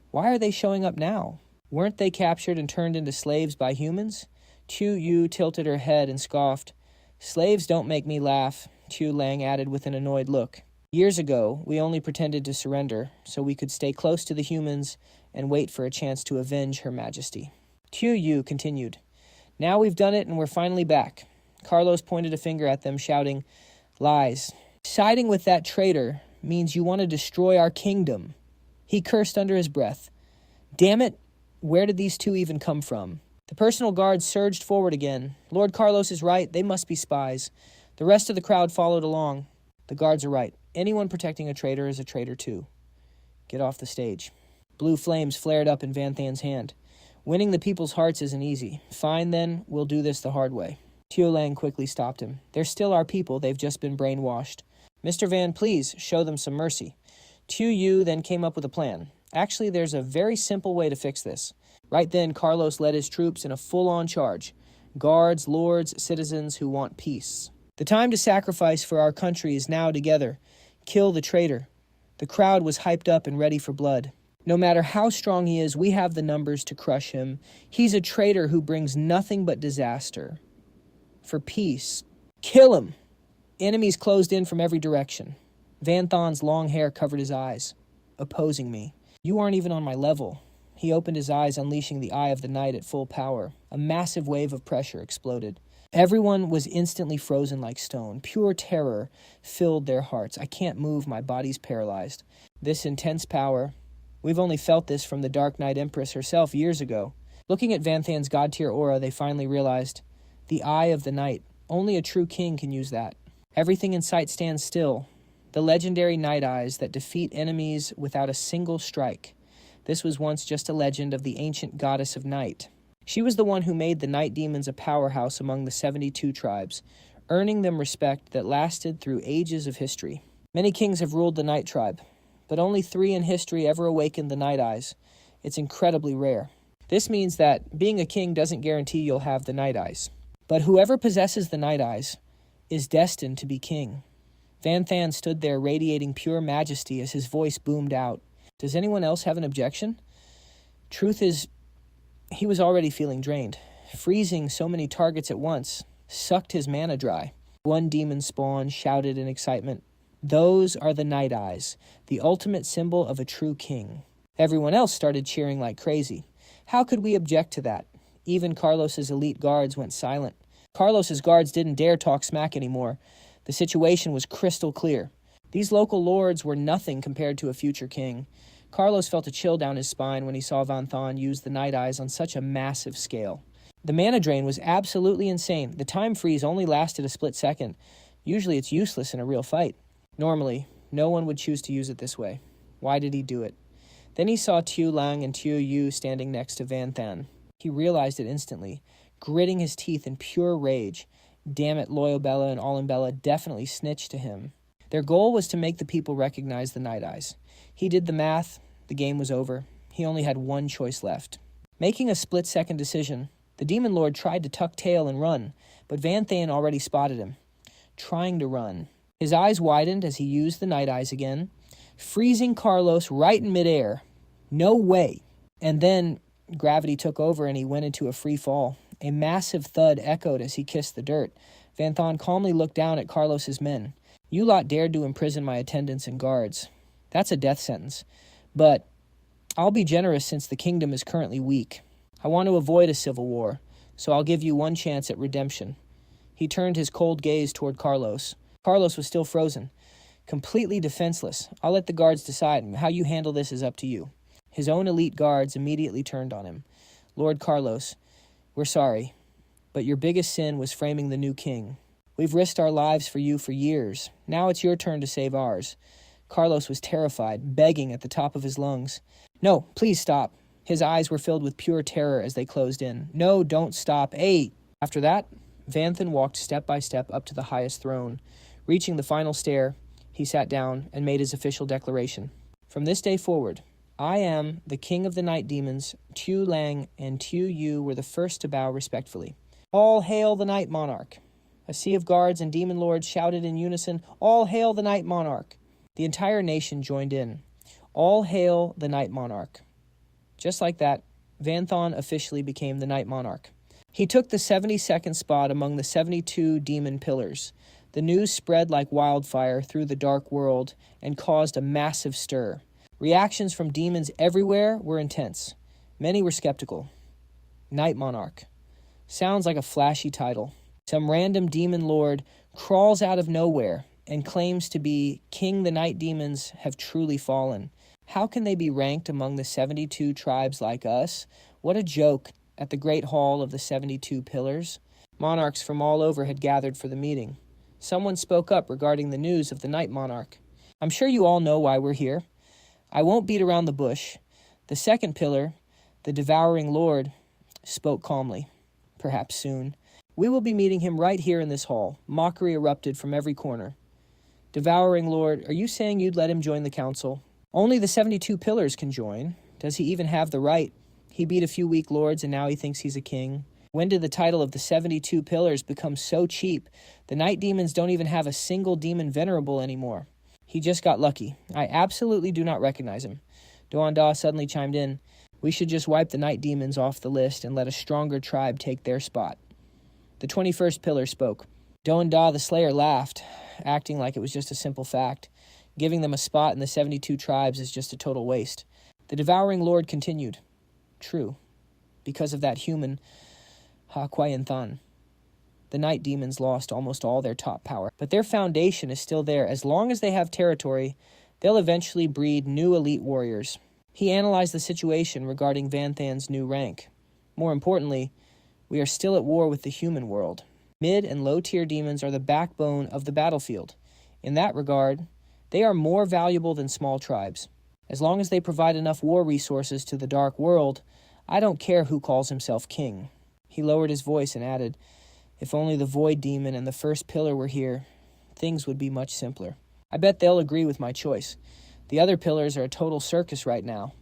Why are they showing up now? Weren't they captured and turned into slaves by humans? Chu Yu tilted her head and scoffed. Slaves don't make me laugh, Chu Lang added with an annoyed look. Years ago, we only pretended to surrender so we could stay close to the humans and wait for a chance to avenge Her Majesty. Chu Yu continued. Now we've done it and we're finally back. Carlos pointed a finger at them, shouting, lies. Siding with that traitor means you want to destroy our kingdom. He cursed under his breath. Damn it, where did these two even come from? The personal guards surged forward again. Lord Carlos is right, they must be spies. The rest of the crowd followed along. The guards are right. Anyone protecting a traitor is a traitor too. Get off the stage. Blue flames flared up in Vanthan's hand. Winning the people's hearts isn't easy. Fine then, we'll do this the hard way. Tio Lang quickly stopped him. They're still our people, they've just been brainwashed. Mr. Van, please, show them some mercy. Chu Yu then came up with a plan. Actually, there's a very simple way to fix this. Right then, Carlos led his troops in a full-on charge. Guards, lords, citizens who want peace. The time to sacrifice for our country is now together. Kill the traitor. The crowd was hyped up and ready for blood. No matter how strong he is, we have the numbers to crush him. He's a traitor who brings nothing but disaster. For peace. Kill him! Enemies closed in from every direction. Vanthan's long hair covered his eyes, opposing me. You aren't even on my level. He opened his eyes, unleashing the Eye of the Night at full power. A massive wave of pressure exploded. Everyone was instantly frozen like stone. Pure terror filled their hearts. I can't move, my body's paralyzed. This intense power, we've only felt this from the Dark Knight Empress herself years ago. Looking at Vanthan's god-tier aura, they finally realized, the Eye of the Night. Only a true king can use that. Everything in sight stands still. The legendary Night Eyes that defeat enemies without a single strike. This was once just a legend of the ancient goddess of night. She was the one who made the night demons a powerhouse among the 72 tribes, earning them respect that lasted through ages of history. Many kings have ruled the Night Tribe, but only 3 in history ever awakened the Night Eyes. It's incredibly rare. This means that being a king doesn't guarantee you'll have the Night Eyes. But whoever possesses the Night Eyes is destined to be king. Vanthan stood there radiating pure majesty as his voice boomed out. Does anyone else have an objection? Truth is, he was already feeling drained. freezing so many targets at once sucked his mana dry. One demon spawn shouted in excitement, "Those are the Night Eyes, the ultimate symbol of a true king." Everyone else started cheering like crazy. How could we object to that? Even Carlos's elite guards went silent. Carlos's guards didn't dare talk smack anymore. The situation was crystal clear. These local lords were nothing compared to a future king. Carlos felt a chill down his spine when he saw Vanthan use the Night Eyes on such a massive scale. The mana drain was absolutely insane. The time freeze only lasted a split second. Usually it's useless in a real fight. Normally, no one would choose to use it this way. Why did he do it? Then he saw Tu Lang and Tu Yu standing next to Vanthan. He realized it instantly, gritting his teeth in pure rage. Damn it, Loyobella and Alimbella definitely snitched to him. Their goal was to make the people recognize the Night Eyes. He did the math. The game was over. He only had one choice left. Making a split-second decision, the Demon Lord tried to tuck tail and run, but Vanthan already spotted him, trying to run. His eyes widened as he used the Night Eyes again, freezing Carlos right in midair. No way. And then gravity took over and he went into a free fall. A massive thud echoed as he kissed the dirt. Vanthan calmly looked down at Carlos's men. "You lot dared to imprison my attendants and guards. That's a death sentence. But I'll be generous since the kingdom is currently weak. I want to avoid a civil war, so I'll give you one chance at redemption." He turned his cold gaze toward Carlos. Carlos was still frozen, completely defenseless. "I'll let the guards decide. How you handle this is up to you." His own elite guards immediately turned on him. "Lord Carlos, we're sorry, but your biggest sin was framing the new king. We've risked our lives for you for years. Now it's your turn to save ours." Carlos was terrified, begging at the top of his lungs. "No, please stop." His eyes were filled with pure terror as they closed in. "No, don't stop. Hey!" After that, Vanthan walked step by step up to the highest throne. Reaching the final stair, he sat down and made his official declaration. "From this day forward, I am the king of the night demons. Tu Lang and Tu Yu were the first to bow respectfully. All hail the night monarch." A sea of guards and demon lords shouted in unison, "All hail the night monarch." The entire nation joined in. "All hail the night monarch." Just like that, Vanthan officially became the night monarch. He took the 72nd spot among the 72 demon pillars. The news spread like wildfire through the dark world and caused a massive stir. Reactions from demons everywhere were intense. Many were skeptical. Night Monarch. Sounds like a flashy title. Some random demon lord crawls out of nowhere and claims to be King the Night Demons have truly fallen. How can they be ranked among the 72 tribes like us? What a joke at the Great Hall of the 72 Pillars. Monarchs from all over had gathered for the meeting. Someone spoke up regarding the news of the Night Monarch. "I'm sure you all know why we're here. I won't beat around the bush." The second pillar, the Devouring Lord, spoke calmly. "Perhaps soon. We will be meeting him right here in this hall." Mockery erupted from every corner. "Devouring Lord, are you saying you'd let him join the council?" "Only the 72 pillars can join. Does he even have the right? He beat a few weak lords and now he thinks he's a king. When did the title of the 72 pillars become so cheap? The night demons don't even have a single demon venerable anymore. He just got lucky. I absolutely do not recognize him." Doan Da suddenly chimed in. "We should just wipe the night demons off the list and let a stronger tribe take their spot." The 21st pillar spoke. Doan Da the Slayer laughed, acting like it was just a simple fact. Giving them a spot in the 72 tribes is just a total waste. The Devouring Lord continued. "True. Because of that human, Ha Kwayan Than. The night demons lost almost all their top power, but their foundation is still there. As long as they have territory, they'll eventually breed new elite warriors." He analyzed the situation regarding Vanthan's new rank. More importantly, we are still at war with the human world. Mid- and low-tier demons are the backbone of the battlefield. In that regard, they are more valuable than small tribes. As long as they provide enough war resources to the dark world, I don't care who calls himself king. He lowered his voice and added, "If only the Void Demon and the first pillar were here, things would be much simpler. I bet they'll agree with my choice. The other pillars are a total circus right now.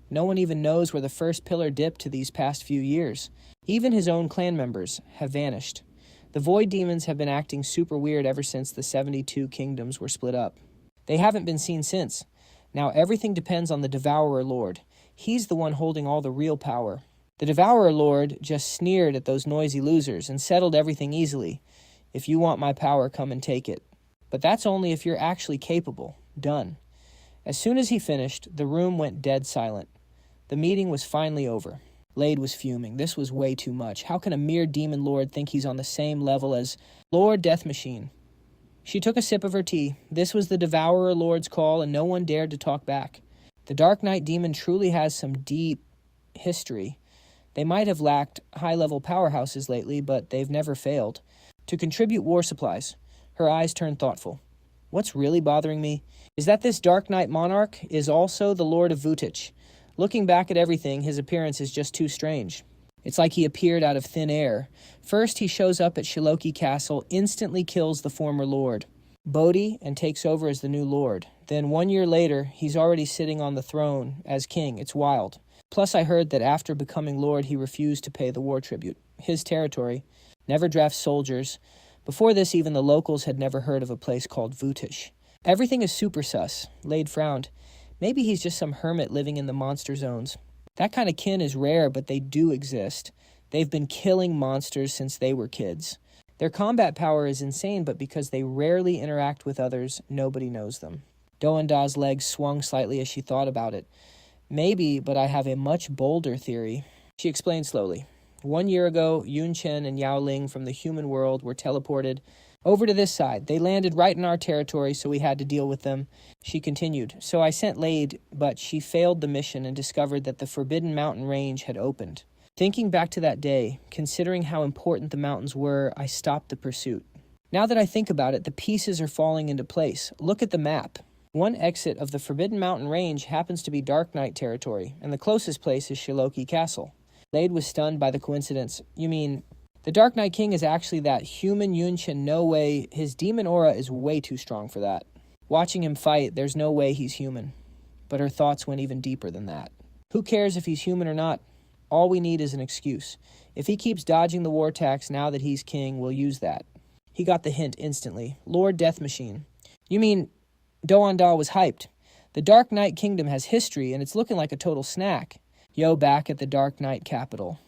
No one even knows where the first pillar dipped to these past few years. Even his own clan members have vanished. The Void Demons have been acting super weird ever since the 72 kingdoms were split up. They haven't been seen since. Now everything depends on the Devourer Lord. He's the one holding all the real power. The Devourer Lord just sneered at those noisy losers and settled everything easily. If you want my power, come and take it. But that's only if you're actually capable. Done. As soon as he finished, the room went dead silent. The meeting was finally over. Lade was fuming. This was way too much. How can a mere demon lord think he's on the same level as Lord Death Machine? She took a sip of her tea. This was the Devourer Lord's call, and no one dared to talk back. The Dark Knight demon truly has some deep history. They might have lacked high-level powerhouses lately, but they've never failed to contribute war supplies. Her eyes turned thoughtful. What's really bothering me is that this Dark Knight monarch is also the Lord of Vutich. Looking back at everything, his appearance is just too strange. It's like he appeared out of thin air. First, he shows up at Shiloki Castle, instantly kills the former lord, Bodhi, and takes over as the new lord. Then 1 year later, he's already sitting on the throne as king. It's wild. Plus, I heard that after becoming lord, he refused to pay the war tribute. His territory. Never drafts soldiers. Before this, even the locals had never heard of a place called Vutish. Everything is super sus. Lade frowned. Maybe he's just some hermit living in the monster zones. That kind of kin is rare, but they do exist. They've been killing monsters since they were kids. Their combat power is insane, but because they rarely interact with others, nobody knows them. Doanda's legs swung slightly as she thought about it. Maybe, but I have a much bolder theory. She explained slowly. 1 year ago, Yun Chen and Yao Ling from the human world were teleported over to this side. They landed right in our territory, so we had to deal with them. She continued. So I sent Lade, but she failed the mission and discovered that the Forbidden Mountain Range had opened. Thinking back to that day, considering how important the mountains were, I stopped the pursuit. Now that I think about it, the pieces are falling into place. Look at the map. One exit of the Forbidden Mountain Range happens to be Dark Knight territory, and the closest place is Shiloki Castle. Lade was stunned by the coincidence. You mean, the Dark Knight King is actually that human Yunchen? No way. His demon aura is way too strong for that. Watching him fight, there's no way he's human. But her thoughts went even deeper than that. Who cares if he's human or not? All we need is an excuse. If he keeps dodging the war tax now that he's king, we'll use that. He got the hint instantly. Lord Death Machine. You mean, Doanda was hyped. The Dark Knight Kingdom has history, and it's looking like a total snack. Yo, back at the Dark Knight capital.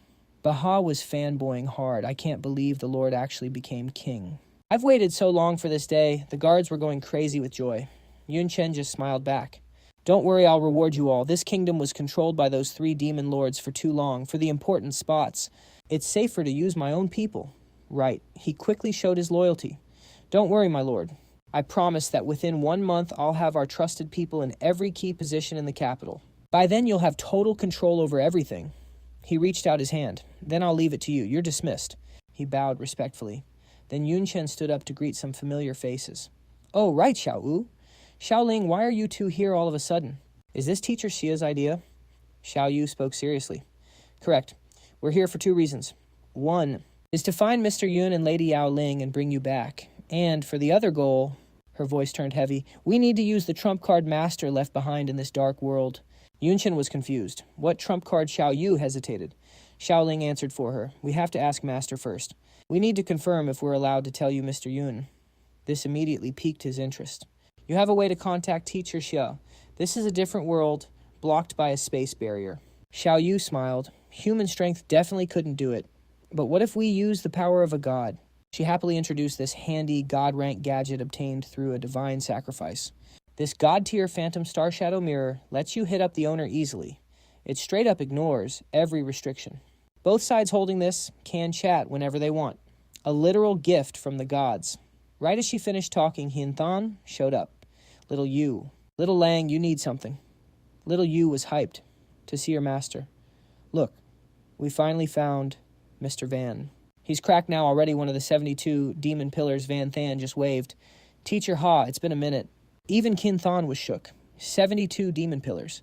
Baha was fanboying hard. I can't believe the Lord actually became king. I've waited so long for this day. The guards were going crazy with joy. Yun Chen just smiled back. Don't worry, I'll reward you all. This kingdom was controlled by those 3 demon lords for too long, for the important spots. It's safer to use my own people. Right. He quickly showed his loyalty. Don't worry, my lord. I promise that within 1 month, I'll have our trusted people in every key position in the capital. By then, you'll have total control over everything. He reached out his hand. Then I'll leave it to you. You're dismissed. He bowed respectfully. Then Yun Chen stood up to greet some familiar faces. Oh, right, Xiao Wu. Xiao Ling, why are you two here all of a sudden? Is this teacher Xia's idea? Xiao Yu spoke seriously. Correct. We're here for 2 reasons. 1 is to find Mr. Yun and Lady Yao Ling and bring you back. And for the other goal, her voice turned heavy, we need to use the trump card master left behind in this dark world. Yunchen was confused. What trump card? Xiao Yu hesitated. Xiao Ling answered for her. We have to ask Master first. We need to confirm if we're allowed to tell you Mr. Yun. This immediately piqued his interest. You have a way to contact Teacher Xia. This is a different world, blocked by a space barrier. Xiao Yu smiled. Human strength definitely couldn't do it. But what if we use the power of a god? She happily introduced this handy god-rank gadget obtained through a divine sacrifice. This god-tier Phantom Star Shadow Mirror lets you hit up the owner easily. It straight up ignores every restriction. Both sides holding this can chat whenever they want. A literal gift from the gods. Right as she finished talking, Hin Than showed up. Little Yu. Little Lang, you need something. Little Yu was hyped to see her master. Look, we finally found Mr. Van. He's cracked now already, one of the 72 demon pillars. Van Than just waved. Teacher Ha, it's been a minute. Even Kin Than was shook. 72 demon pillars.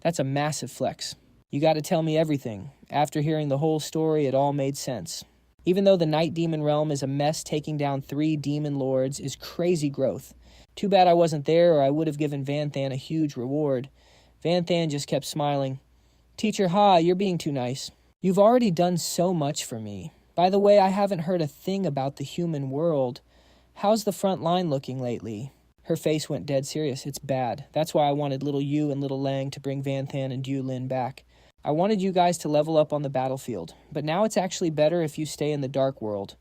That's a massive flex. You got to tell me everything. After hearing the whole story, it all made sense. Even though the Night Demon realm is a mess, taking down 3 demon lords is crazy growth. Too bad I wasn't there, or I would have given Van Than a huge reward. Van Than just kept smiling. Teacher Ha, you're being too nice. You've already done so much for me. By the way, I haven't heard a thing about the human world. How's the front line looking lately? Her face went dead serious. It's bad. That's why I wanted little Yu and little Lang to bring Van Than and Du Lin back. I wanted you guys to level up on the battlefield, but now it's actually better if you stay in the dark world.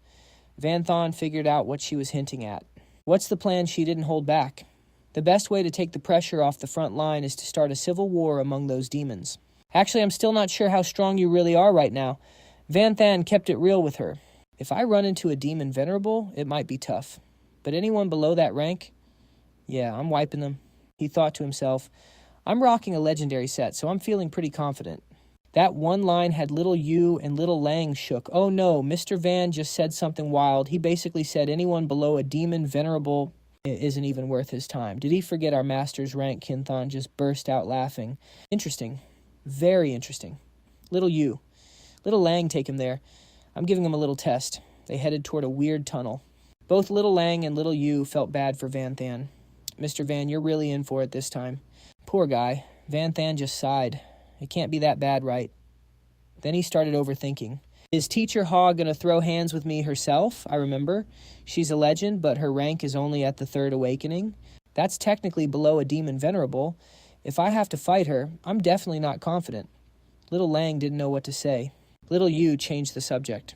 Van Thon figured out what she was hinting at. What's the plan she didn't hold back? The best way to take the pressure off the front line is to start a civil war among those demons. Actually, I'm still not sure how strong you really are right now. Van Thon kept it real with her. If I run into a demon venerable, it might be tough. But anyone below that rank? Yeah, I'm wiping them. He thought to himself, I'm rocking a legendary set, so I'm feeling pretty confident. That one line had little Yu and little Lang shook. Oh no, Mr. Van just said something wild. He basically said anyone below a demon venerable isn't even worth his time. Did he forget our master's rank? Kinthon just burst out laughing. Interesting. Very interesting. Little Yu. Little Lang take him there. I'm giving him a little test. They headed toward a weird tunnel. Both Little Lang and Little Yu felt bad for Van Than. Mr. Van, you're really in for it this time. Poor guy. Van Than just sighed. It can't be that bad, right? Then he started overthinking. Is Teacher Ha gonna throw hands with me herself? I remember. She's a legend, but her rank is only at the 3rd awakening. That's technically below a demon venerable. If I have to fight her, I'm definitely not confident. Little Lang didn't know what to say. Little Yu changed the subject.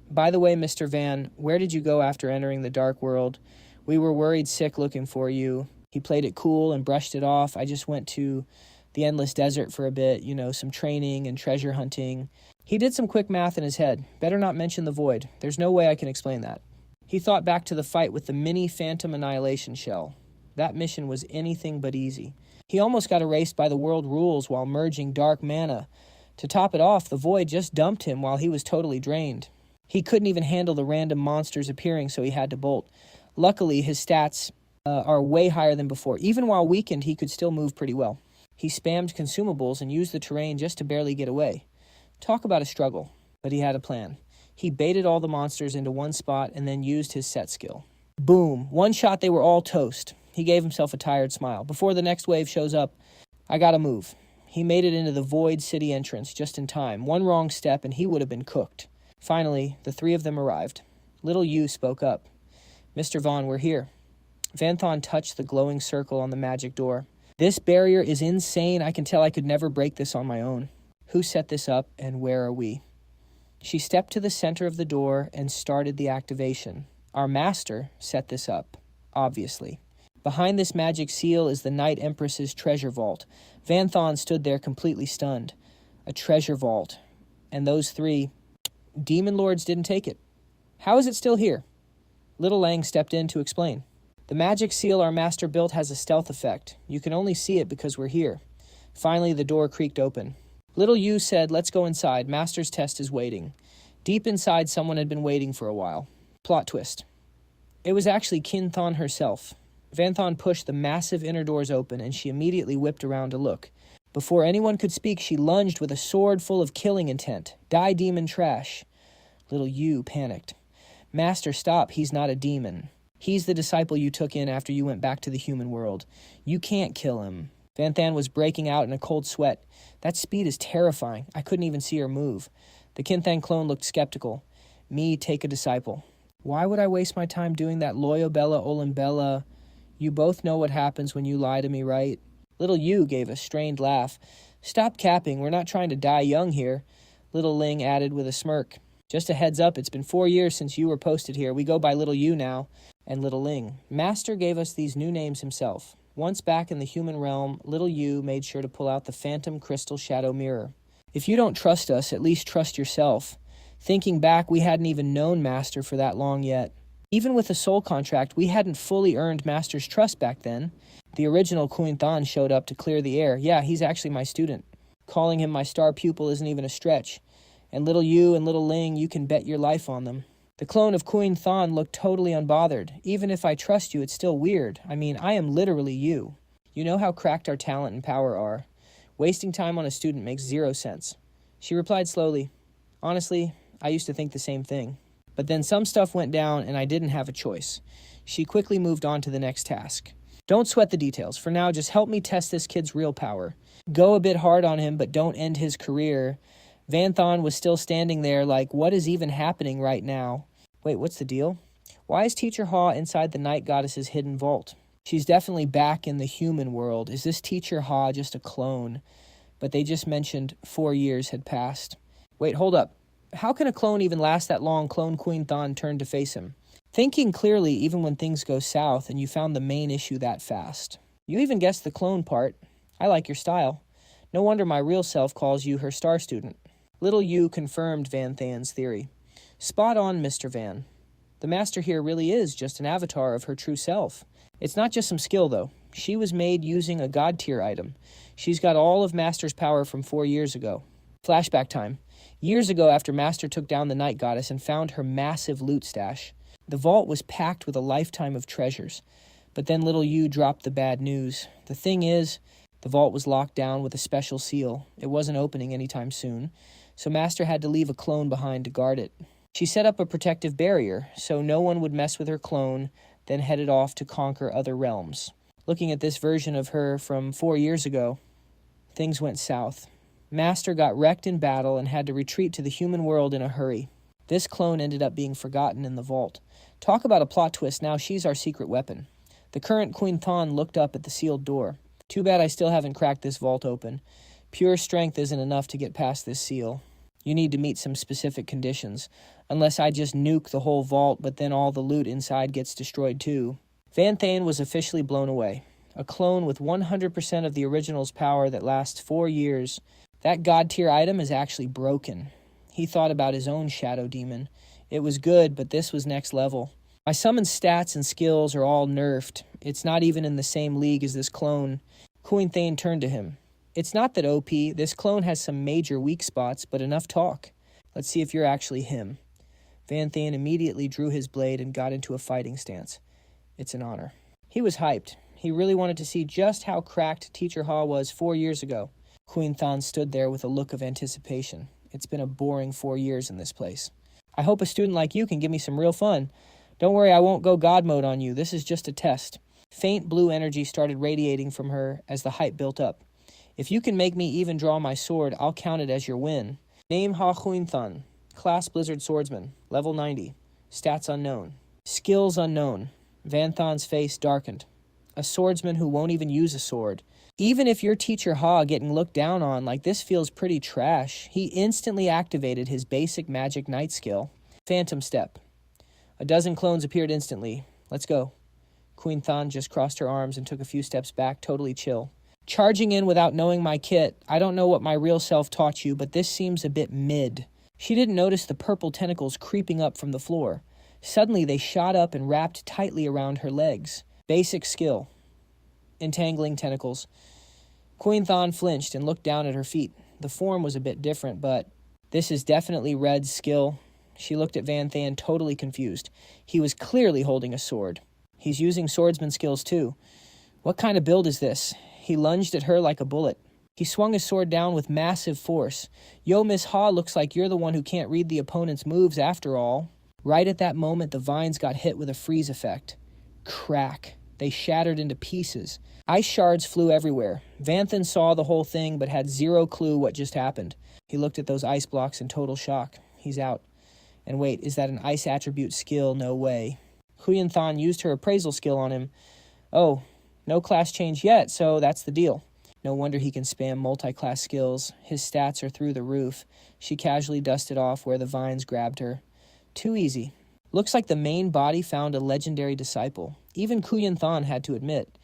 By the way, Mr. Van, where did you go after entering the dark world? We were worried sick looking for you. He played it cool and brushed it off. I just went to the endless desert for a bit, some training and treasure hunting. He did some quick math in his head. Better not mention the void. There's no way I can explain that. He thought back to the fight with the mini Phantom Annihilation Shell. That mission was anything but easy. He almost got erased by the world rules while merging dark mana. To top it off, the void just dumped him while he was totally drained. He couldn't even handle the random monsters appearing, so he had to bolt. Luckily, his stats are way higher than before. Even while weakened, he could still move pretty well. He spammed consumables and used the terrain just to barely get away. Talk about a struggle, but he had a plan. He baited all the monsters into one spot and then used his set skill. Boom! One shot, they were all toast. He gave himself a tired smile. Before the next wave shows up, I gotta move. He made it into the Void City entrance just in time. One wrong step and he would have been cooked. Finally, the 3 of them arrived. Little Yu spoke up. Mr. Vaughn, we're here. Van Thon touched the glowing circle on the magic door. This barrier is insane. I can tell I could never break this on my own. Who set this up and where are we? She stepped to the center of the door and started the activation. Our master set this up, obviously. Behind this magic seal is the Night Empress's treasure vault. Van Thon stood there completely stunned. A treasure vault. And those 3 demon lords didn't take it. How is it still here? Little Lang stepped in to explain. The magic seal our master built has a stealth effect. You can only see it because we're here. Finally, the door creaked open. Little Yu said, let's go inside. Master's test is waiting. Deep inside, someone had been waiting for a while. Plot twist. It was actually Kinthon herself. Van Thon pushed the massive inner doors open, and she immediately whipped around to look. Before anyone could speak, she lunged with a sword full of killing intent. Die, demon trash. Little Yu panicked. Master, stop. He's not a demon. He's the disciple you took in after you went back to the human world. You can't kill him. Van Than was breaking out in a cold sweat. That speed is terrifying. I couldn't even see her move. The Kinthang clone looked skeptical. Me, take a disciple. Why would I waste my time doing that, Loyobella Olimbella? You both know what happens when you lie to me, right? Little Yu gave a strained laugh. Stop capping. We're not trying to die young here. Little Ling added with a smirk. Just a heads up, it's been 4 years since you were posted here. We go by Little Yu now. And Little Ling. Master gave us these new names himself. Once back in the human realm, Little Yu made sure to pull out the Phantom Crystal Shadow Mirror. If you don't trust us, at least trust yourself. Thinking back, we hadn't even known Master for that long yet. Even with a soul contract, we hadn't fully earned Master's trust back then. The original Kuin Than showed up to clear the air. Yeah, he's actually my student. Calling him my star pupil isn't even a stretch. And Little Yu and Little Ling, you can bet your life on them. The clone of Kuin Than looked totally unbothered. Even if I trust you, it's still weird. I mean, I am literally you. You know how cracked our talent and power are. Wasting time on a student makes 0 sense. She replied slowly. Honestly, I used to think the same thing. But then some stuff went down and I didn't have a choice. She quickly moved on to the next task. Don't sweat the details. For now, just help me test this kid's real power. Go a bit hard on him, but don't end his career. Van Thon was still standing there like, what is even happening right now? Wait, what's the deal? Why is Teacher Ha inside the Night Goddess's hidden vault? She's definitely back in the human world. Is this Teacher Ha just a clone? but they just mentioned 4 years had passed. Wait, hold up. How can a clone even last that long? Clone Queen Thon turned to face him. Thinking clearly even when things go south, and you found the main issue that fast. You even guessed the clone part. I like your style. No wonder my real self calls you her star student. Little Yu confirmed Van Than's theory. Spot on, Mr. Van. The master here really is just an avatar of her true self. It's not just some skill, though. She was made using a god-tier item. She's got all of Master's power from 4 years ago. Flashback time. Years ago, after Master took down the Night Goddess and found her massive loot stash, the vault was packed with a lifetime of treasures. But then little Yu dropped the bad news. The thing is, the vault was locked down with a special seal. It wasn't opening anytime soon, so Master had to leave a clone behind to guard it. She set up a protective barrier, so no one would mess with her clone, then headed off to conquer other realms. Looking at this version of her from 4 years ago, things went south. Master got wrecked in battle and had to retreat to the human world in a hurry. This clone ended up being forgotten in the vault. Talk about a plot twist, now she's our secret weapon. The current Queen Thon looked up at the sealed door. Too bad I still haven't cracked this vault open. Pure strength isn't enough to get past this seal. You need to meet some specific conditions. Unless I just nuke the whole vault, but then all the loot inside gets destroyed too. Van Than was officially blown away. A clone with 100% of the original's power that lasts 4 years. That god-tier item is actually broken. He thought about his own shadow demon. It was good, but this was next level. My summon stats and skills are all nerfed. It's not even in the same league as this clone. Queen Thane turned to him. It's not that OP, this clone has some major weak spots, but enough talk. Let's see if you're actually him. Van Than immediately drew his blade and got into a fighting stance. It's an honor. He was hyped. He really wanted to see just how cracked Teacher Ha was 4 years ago. Queen Thon stood there with a look of anticipation. It's been a boring 4 years in this place. I hope a student like you can give me some real fun. Don't worry, I won't go God mode on you. This is just a test. Faint blue energy started radiating from her as the hype built up. If you can make me even draw my sword, I'll count it as your win. Name Ha Queen Thon. Class Blizzard Swordsman. Level 90. Stats unknown. Skills unknown. Van Thon's face darkened. A swordsman who won't even use a sword. Even if you're Teacher Ha getting looked down on, like this feels pretty trash. He instantly activated his basic magic knight skill. Phantom Step. A dozen clones appeared instantly. Let's go. Queen Thon just crossed her arms and took a few steps back, totally chill. Charging in without knowing my kit. I don't know what my real self taught you, but this seems a bit mid. She didn't notice the purple tentacles creeping up from the floor. Suddenly they shot up and wrapped tightly around her legs. Basic skill. Entangling tentacles. Queen Thon flinched and looked down at her feet. The form was a bit different, but this is definitely Red's skill. She looked at Van Than totally confused. He was clearly holding a sword. He's using swordsman skills too. What kind of build is this? He lunged at her like a bullet. He swung his sword down with massive force. Yo, Miss Ha, looks like you're the one who can't read the opponent's moves after all. Right at that moment, the vines got hit with a freeze effect. Crack. They shattered into pieces. Ice shards flew everywhere. Van Than saw the whole thing but had zero clue what just happened. He looked at those ice blocks in total shock. He's out. And wait, is that an ice attribute skill? No way. Huyen Thon used her appraisal skill on him. Oh, no class change yet, so that's the deal. No wonder he can spam multi-class skills. His stats are through the roof. She casually dusted off where the vines grabbed her. Too easy. Looks like the main body found a legendary disciple. Even Huyen Thon had to admit.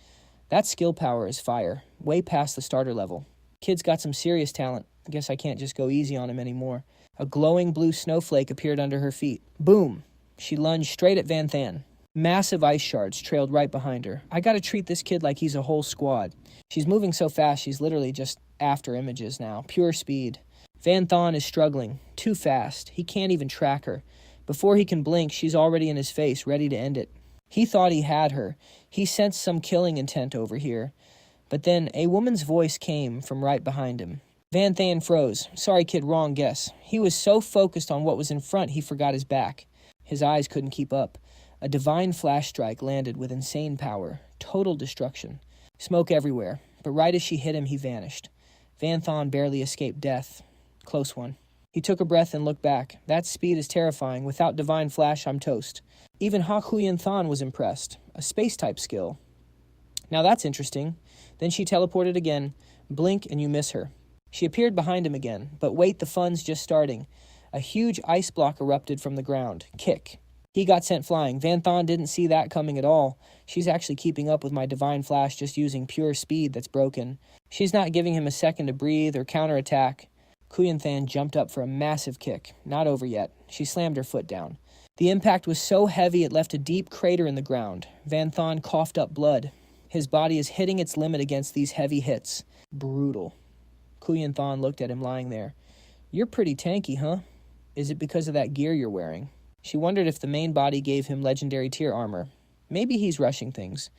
That skill power is fire, way past the starter level. Kid's got some serious talent. I guess I can't just go easy on him anymore. A glowing blue snowflake appeared under her feet. Boom! She lunged straight at Van Than. Massive ice shards trailed right behind her. I gotta treat this kid like he's a whole squad. She's moving so fast, she's literally just after images now. Pure speed. Van Thon is struggling. Too fast. He can't even track her. Before he can blink, she's already in his face, ready to end it. He thought he had her. He sensed some killing intent over here. But then a woman's voice came from right behind him. Van Than froze. Sorry, kid, wrong guess. He was so focused on what was in front, he forgot his back. His eyes couldn't keep up. A divine flash strike landed with insane power. Total destruction. Smoke everywhere. But right as she hit him, he vanished. Van Thon barely escaped death. Close one. He took a breath and looked back. That speed is terrifying. Without divine flash, I'm toast. Even Ha Huyen Thon was impressed. A space-type skill. Now that's interesting. Then she teleported again. Blink and you miss her. She appeared behind him again, but wait, the fun's just starting. A huge ice block erupted from the ground. Kick. He got sent flying. Van Thon didn't see that coming at all. She's actually keeping up with my divine flash just using pure speed that's broken. She's not giving him a second to breathe or counterattack. Kuyen Than jumped up for a massive kick. Not over yet. She slammed her foot down. The impact was so heavy it left a deep crater in the ground. Van Thon coughed up blood. His body is hitting its limit against these heavy hits. Brutal. Kuyen Than looked at him lying there. You're pretty tanky, huh? Is it because of that gear you're wearing? She wondered if the main body gave him legendary tier armor. Maybe he's rushing things.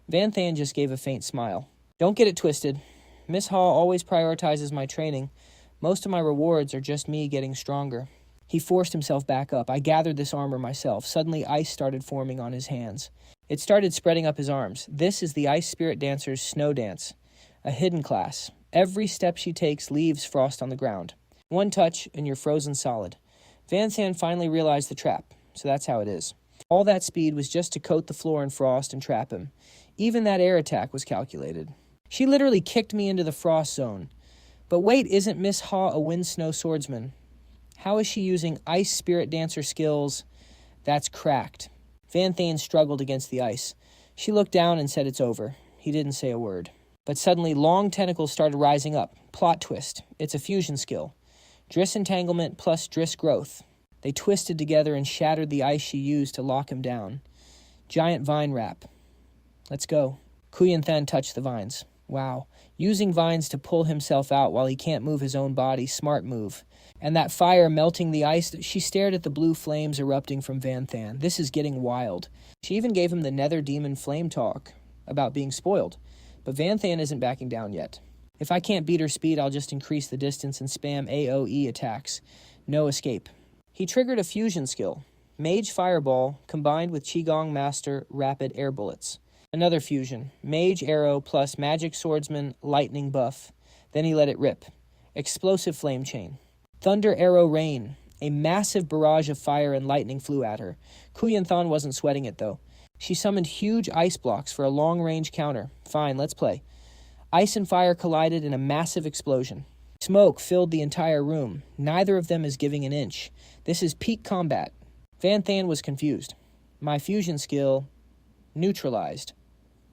Van Than just gave a faint smile. Don't get it twisted. Miss Ha always prioritizes my training. Most of my rewards are just me getting stronger. He forced himself back up. I gathered this armor myself. Suddenly, ice started forming on his hands. It started spreading up his arms. This is the Ice Spirit Dancer's snow dance. A hidden class. Every step she takes leaves frost on the ground. One touch, and you're frozen solid. Van Than finally realized the trap, so that's how it is. All that speed was just to coat the floor in frost and trap him. Even that air attack was calculated. She literally kicked me into the frost zone. But wait, isn't Miss Ha a Wind Snow Swordsman? How is she using Ice Spirit Dancer skills? That's cracked. Van Than struggled against the ice. She looked down and said it's over. He didn't say a word. But suddenly, long tentacles started rising up. Plot twist. It's a fusion skill. Driss Entanglement plus Driss Growth. They twisted together and shattered the ice she used to lock him down. Giant Vine Wrap. Let's go. Kuyen Than touched the vines. Wow. Using vines to pull himself out while he can't move his own body. Smart move. And that fire melting the ice, she stared at the blue flames erupting from Van Than. This is getting wild. She even gave him the Nether Demon flame talk about being spoiled. But Van Than isn't backing down yet. If I can't beat her speed, I'll just increase the distance and spam AoE attacks. No escape. He triggered a fusion skill. Mage Fireball combined with Qigong Master Rapid Air Bullets. Another fusion. Mage Arrow plus Magic Swordsman Lightning Buff. Then he let it rip. Explosive Flame Chain. Thunder Arrow Rain. A massive barrage of fire and lightning flew at her. Kuyen Than wasn't sweating it, though. She summoned huge ice blocks for a long-range counter. Fine, let's play. Ice and fire collided in a massive explosion. Smoke filled the entire room. Neither of them is giving an inch. This is peak combat. Van Than was confused. My fusion skill neutralized.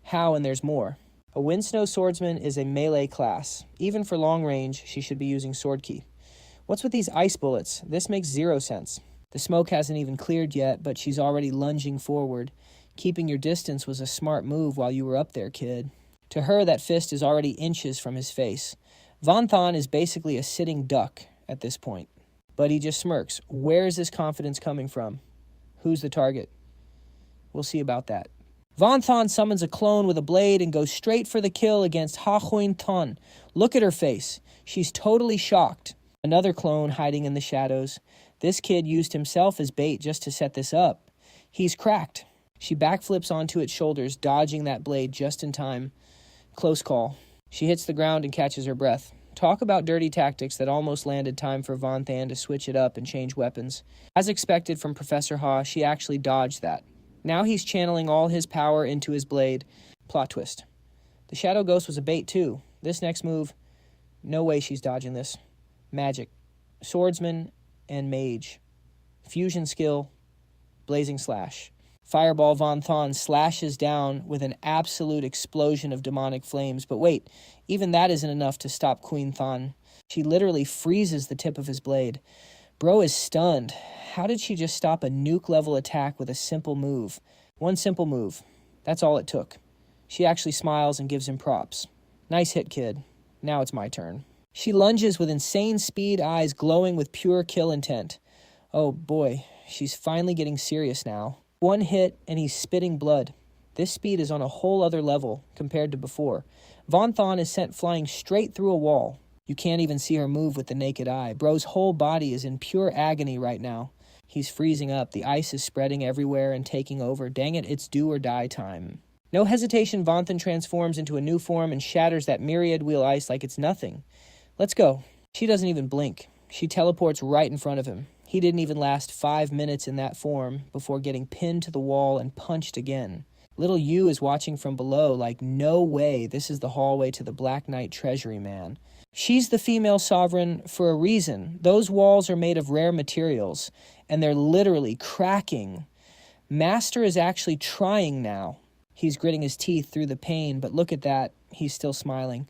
How, and there's more. A Wind Snow Swordsman is a melee class. Even for long range, she should be using Sword Key. What's with these ice bullets? This makes zero sense. The smoke hasn't even cleared yet, but she's already lunging forward. Keeping your distance was a smart move while you were up there, kid. To her, that fist is already inches from his face. Van Than is basically a sitting duck at this point. But he just smirks. Where is this confidence coming from? Who's the target? We'll see about that. Van Than summons a clone with a blade and goes straight for the kill against Ha Huyn Tun. Look at her face. She's totally shocked. Another clone hiding in the shadows. This kid used himself as bait just to set this up. He's cracked. She backflips onto its shoulders, dodging that blade just in time. Close call. She hits the ground and catches her breath. Talk about dirty tactics that almost landed time for Van Than to switch it up and change weapons. As expected from Professor Ha, she actually dodged that. Now he's channeling all his power into his blade. Plot twist. The Shadow Ghost was a bait too. This next move, no way she's dodging this. Magic. Swordsman and Mage. Fusion skill, Blazing Slash. Fireball Van Than slashes down with an absolute explosion of demonic flames. But wait, even that isn't enough to stop Kuyen Than. She literally freezes the tip of his blade. Bro is stunned. How did she just stop a nuke-level attack with a simple move? One simple move. That's all it took. She actually smiles and gives him props. Nice hit, kid. Now it's my turn. She lunges with insane speed, eyes glowing with pure kill intent. Oh boy, she's finally getting serious now. One hit, and he's spitting blood. This speed is on a whole other level compared to before. Van Than is sent flying straight through a wall. You can't even see her move with the naked eye. Bro's whole body is in pure agony right now. He's freezing up. The ice is spreading everywhere and taking over. Dang it, it's do or die time. No hesitation, Van Than transforms into a new form and shatters that myriad wheel ice like it's nothing. Let's go. She doesn't even blink. She teleports right in front of him. He didn't even last 5 minutes in that form before getting pinned to the wall and punched again. Little Yu is watching from below like, no way, this is the hallway to the Black Knight Treasury, man. She's the female sovereign for a reason. Those walls are made of rare materials, and they're literally cracking. Master is actually trying now. He's gritting his teeth through the pain, but look at that. He's still smiling.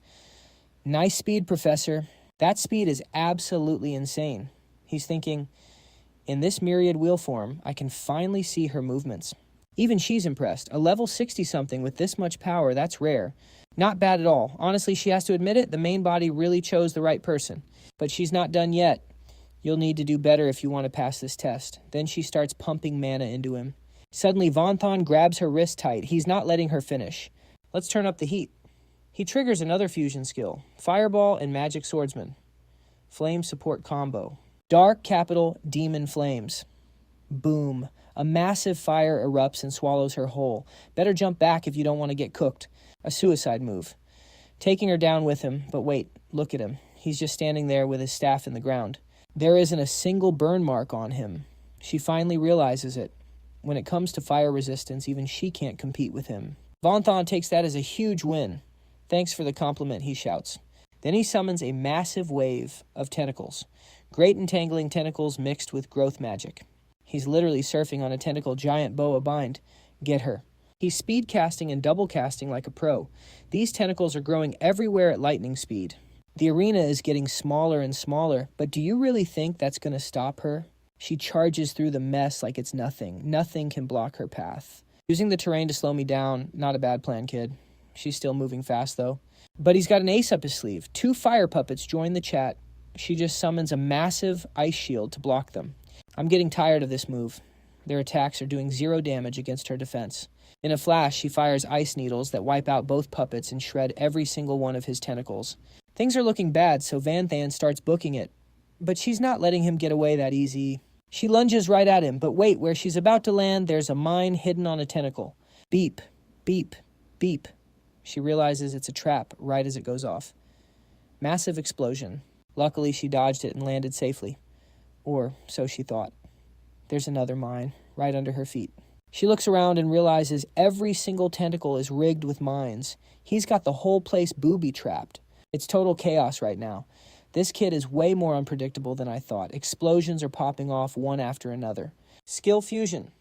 Nice speed, Professor. That speed is absolutely insane. He's thinking, in this myriad wheel form, I can finally see her movements. Even she's impressed. A level 60-something with this much power, that's rare. Not bad at all. Honestly, she has to admit it, the main body really chose the right person. But she's not done yet. You'll need to do better if you want to pass this test. Then she starts pumping mana into him. Suddenly, Vonthon grabs her wrist tight. He's not letting her finish. Let's turn up the heat. He triggers another fusion skill. Fireball and Magic Swordsman. Flame support combo. Dark capital Demon Flames. Boom. A massive fire erupts and swallows her whole. Better jump back if you don't want to get cooked. A suicide move. Taking her down with him, but wait, look at him. He's just standing there with his staff in the ground. There isn't a single burn mark on him. She finally realizes it. When it comes to fire resistance, even she can't compete with him. Vonthon takes that as a huge win. Thanks for the compliment, he shouts. Then he summons a massive wave of tentacles. Great entangling tentacles mixed with growth magic. He's literally surfing on a tentacle giant boa bind. Get her. He's speed casting and double casting like a pro. These tentacles are growing everywhere at lightning speed. The arena is getting smaller and smaller, but do you really think that's going to stop her? She charges through the mess like it's nothing. Nothing can block her path. Using the terrain to slow me down, not a bad plan, kid. She's still moving fast, though. But he's got an ace up his sleeve. 2 fire puppets join the chat. She just summons a massive ice shield to block them. I'm getting tired of this move. Their attacks are doing 0 damage against her defense. In a flash, she fires ice needles that wipe out both puppets and shred every single one of his tentacles. Things are looking bad, so Vanthan starts booking it. But she's not letting him get away that easy. She lunges right at him, but wait, where she's about to land, there's a mine hidden on a tentacle. Beep, beep, beep. She realizes it's a trap right as it goes off. Massive explosion. Luckily, she dodged it and landed safely. Or so she thought. There's another mine, right under her feet. She looks around and realizes every single tentacle is rigged with mines. He's got the whole place booby-trapped. It's total chaos right now. This kid is way more unpredictable than I thought. Explosions are popping off one after another. Skill fusion.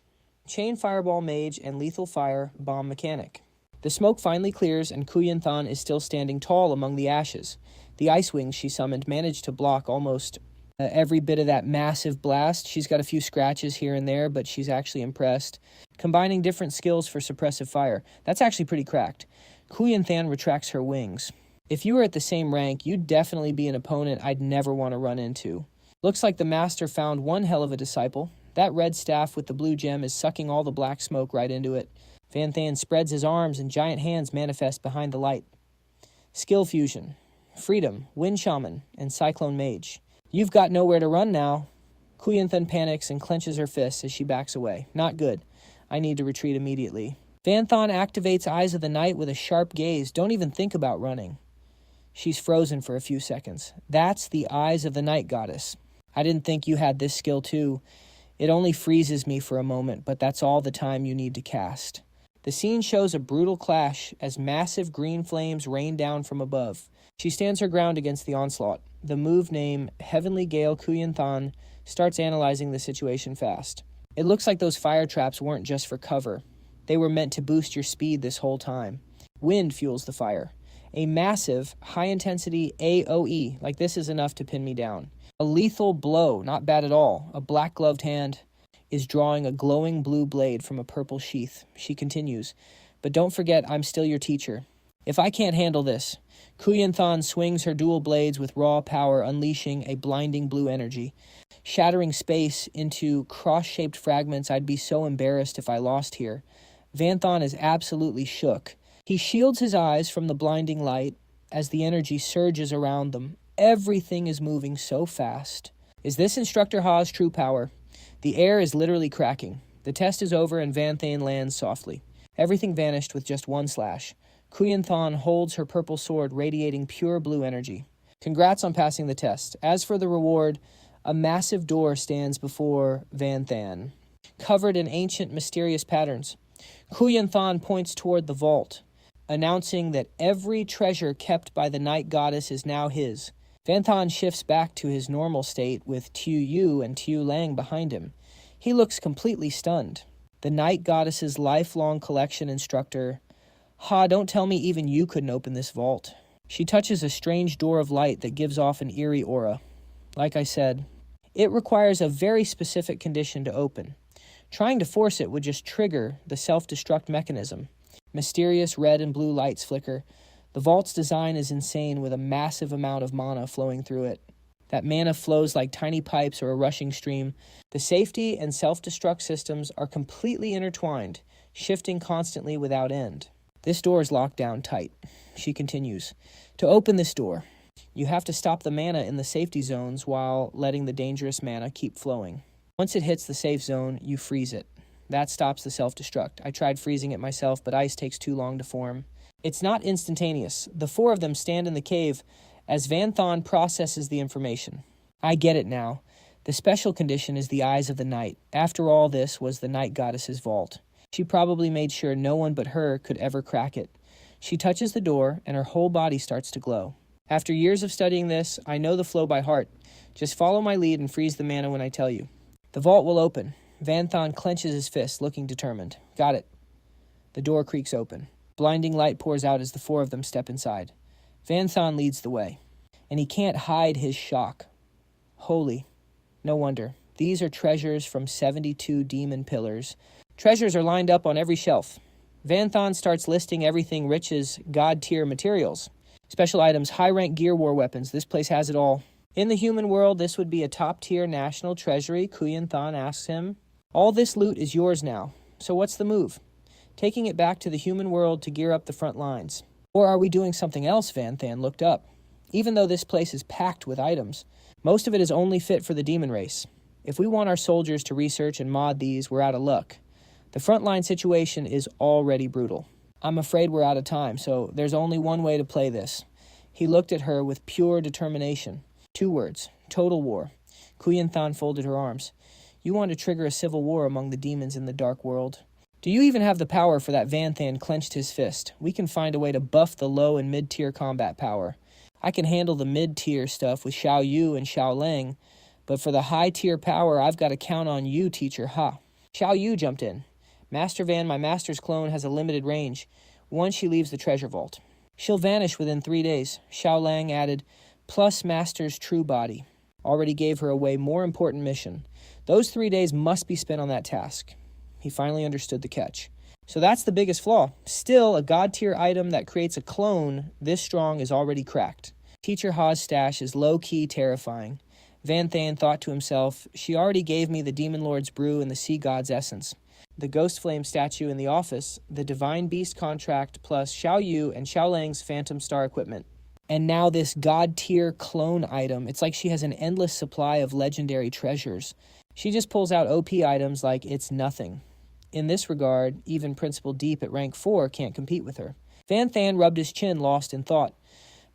Chain Fireball Mage and Lethal Fire Bomb Mechanic. The smoke finally clears and Kuyanthan is still standing tall among the ashes. The Ice Wings she summoned managed to block almost every bit of that massive blast. She's got a few scratches here and there, but she's actually impressed. Combining different skills for suppressive fire. That's actually pretty cracked. Kuyanthan retracts her wings. If you were at the same rank, you'd definitely be an opponent I'd never want to run into. Looks like the master found one hell of a disciple. That red staff with the blue gem is sucking all the black smoke right into it. Vanthan spreads his arms and giant hands manifest behind the light. Skill fusion. Freedom, Wind Shaman, and Cyclone Mage. You've got nowhere to run now. Kuyanthan panics and clenches her fists as she backs away. Not good. I need to retreat immediately. Vanthan activates Eyes of the Night with a sharp gaze. Don't even think about running. She's frozen for a few seconds. That's the Eyes of the Night goddess. I didn't think you had this skill too. It only freezes me for a moment, but that's all the time you need to cast. The scene shows a brutal clash as massive green flames rain down from above. She stands her ground against the onslaught. The move name, Heavenly Gale Kuyanthan, starts analyzing the situation fast. It looks like those fire traps weren't just for cover. They were meant to boost your speed this whole time. Wind fuels the fire. A massive, high-intensity AoE, like this is enough to pin me down. A lethal blow, not bad at all. A black-gloved hand is drawing a glowing blue blade from a purple sheath. She continues, but don't forget I'm still your teacher. If I can't handle this, Kuyanthan swings her dual blades with raw power, unleashing a blinding blue energy. Shattering space into cross-shaped fragments, I'd be so embarrassed if I lost here. Vanthan is absolutely shook. He shields his eyes from the blinding light as the energy surges around them. Everything is moving so fast. Is this Instructor Ha's true power? The air is literally cracking. The test is over and Vanthan lands softly. Everything vanished with just one slash. Kuyanthan holds her purple sword radiating pure blue energy. Congrats on passing the test. As for the reward, a massive door stands before Vanthan, covered in ancient mysterious patterns. Kuyanthan points toward the vault. announcing that every treasure kept by the night goddess is now his. Vanthan shifts back to his normal state with Tu Yu and Tu Lang behind him. He looks completely stunned. The night goddess's lifelong collection instructor. Ha, don't tell me even you couldn't open this vault. She touches a strange door of light that gives off an eerie aura. Like I said, it requires a very specific condition to open. Trying to force it would just trigger the self-destruct mechanism. Mysterious red and blue lights flicker. The vault's design is insane with a massive amount of mana flowing through it. That mana flows like tiny pipes or a rushing stream. The safety and self-destruct systems are completely intertwined, shifting constantly without end. This door is locked down tight. She continues. To open this door, you have to stop the mana in the safety zones while letting the dangerous mana keep flowing. Once it hits the safe zone, you freeze it. That stops the self-destruct. I tried freezing it myself, but ice takes too long to form. It's not instantaneous. The four of them stand in the cave as Vanthan processes the information. I get it now. The special condition is the eyes of the night. After all, this was the night goddess's vault. She probably made sure no one but her could ever crack it. She touches the door, and her whole body starts to glow. After years of studying this, I know the flow by heart. Just follow my lead and freeze the mana when I tell you. The vault will open. Vanthan clenches his fist, looking determined. Got it. The door creaks open. Blinding light pours out as the four of them step inside. Vanthan leads the way, and he can't hide his shock. Holy. No wonder. These are treasures from 72 demon pillars. Treasures are lined up on every shelf. Vanthan starts listing everything rich as god-tier materials. Special items, high-rank gear, war weapons. This place has it all. In the human world, this would be a top-tier national treasury, Kuyan Than asks him. All this loot is yours now. So what's the move? Taking it back to the human world to gear up the front lines. Or are we doing something else? Vanthan looked up. Even though this place is packed with items, most of it is only fit for the demon race. If we want our soldiers to research and mod these, we're out of luck. The frontline situation is already brutal. I'm afraid we're out of time, so there's only one way to play this. He looked at her with pure determination. 2 words. Total war. Kuyan Than folded her arms. You want to trigger a civil war among the demons in the dark world. Do you even have the power for that? Vanthan clenched his fist. We can find a way to buff the low and mid-tier combat power. I can handle the mid-tier stuff with Xiao Yu and Xiao Lang, but for the high-tier power, I've got to count on you, teacher. Ha. Xiao Yu jumped in. Master Van, my master's clone, has a limited range. Once she leaves the treasure vault, she'll vanish within 3 days. Xiao Lang added, plus master's true body. Already gave her a way more important mission. Those 3 days must be spent on that task. He finally understood the catch. So that's the biggest flaw. Still, a god-tier item that creates a clone this strong is already cracked. Teacher Ha's stash is low-key terrifying. Vanthan thought to himself, she already gave me the Demon Lord's brew and the Sea God's essence. The Ghost Flame statue in the office, the Divine Beast contract, plus Xiao Yu and Xiao Lang's Phantom Star equipment. And now this god-tier clone item. It's like she has an endless supply of legendary treasures. She just pulls out OP items like it's nothing. In this regard, even Principal Deep at rank 4 can't compete with her. Vanthan rubbed his chin, lost in thought.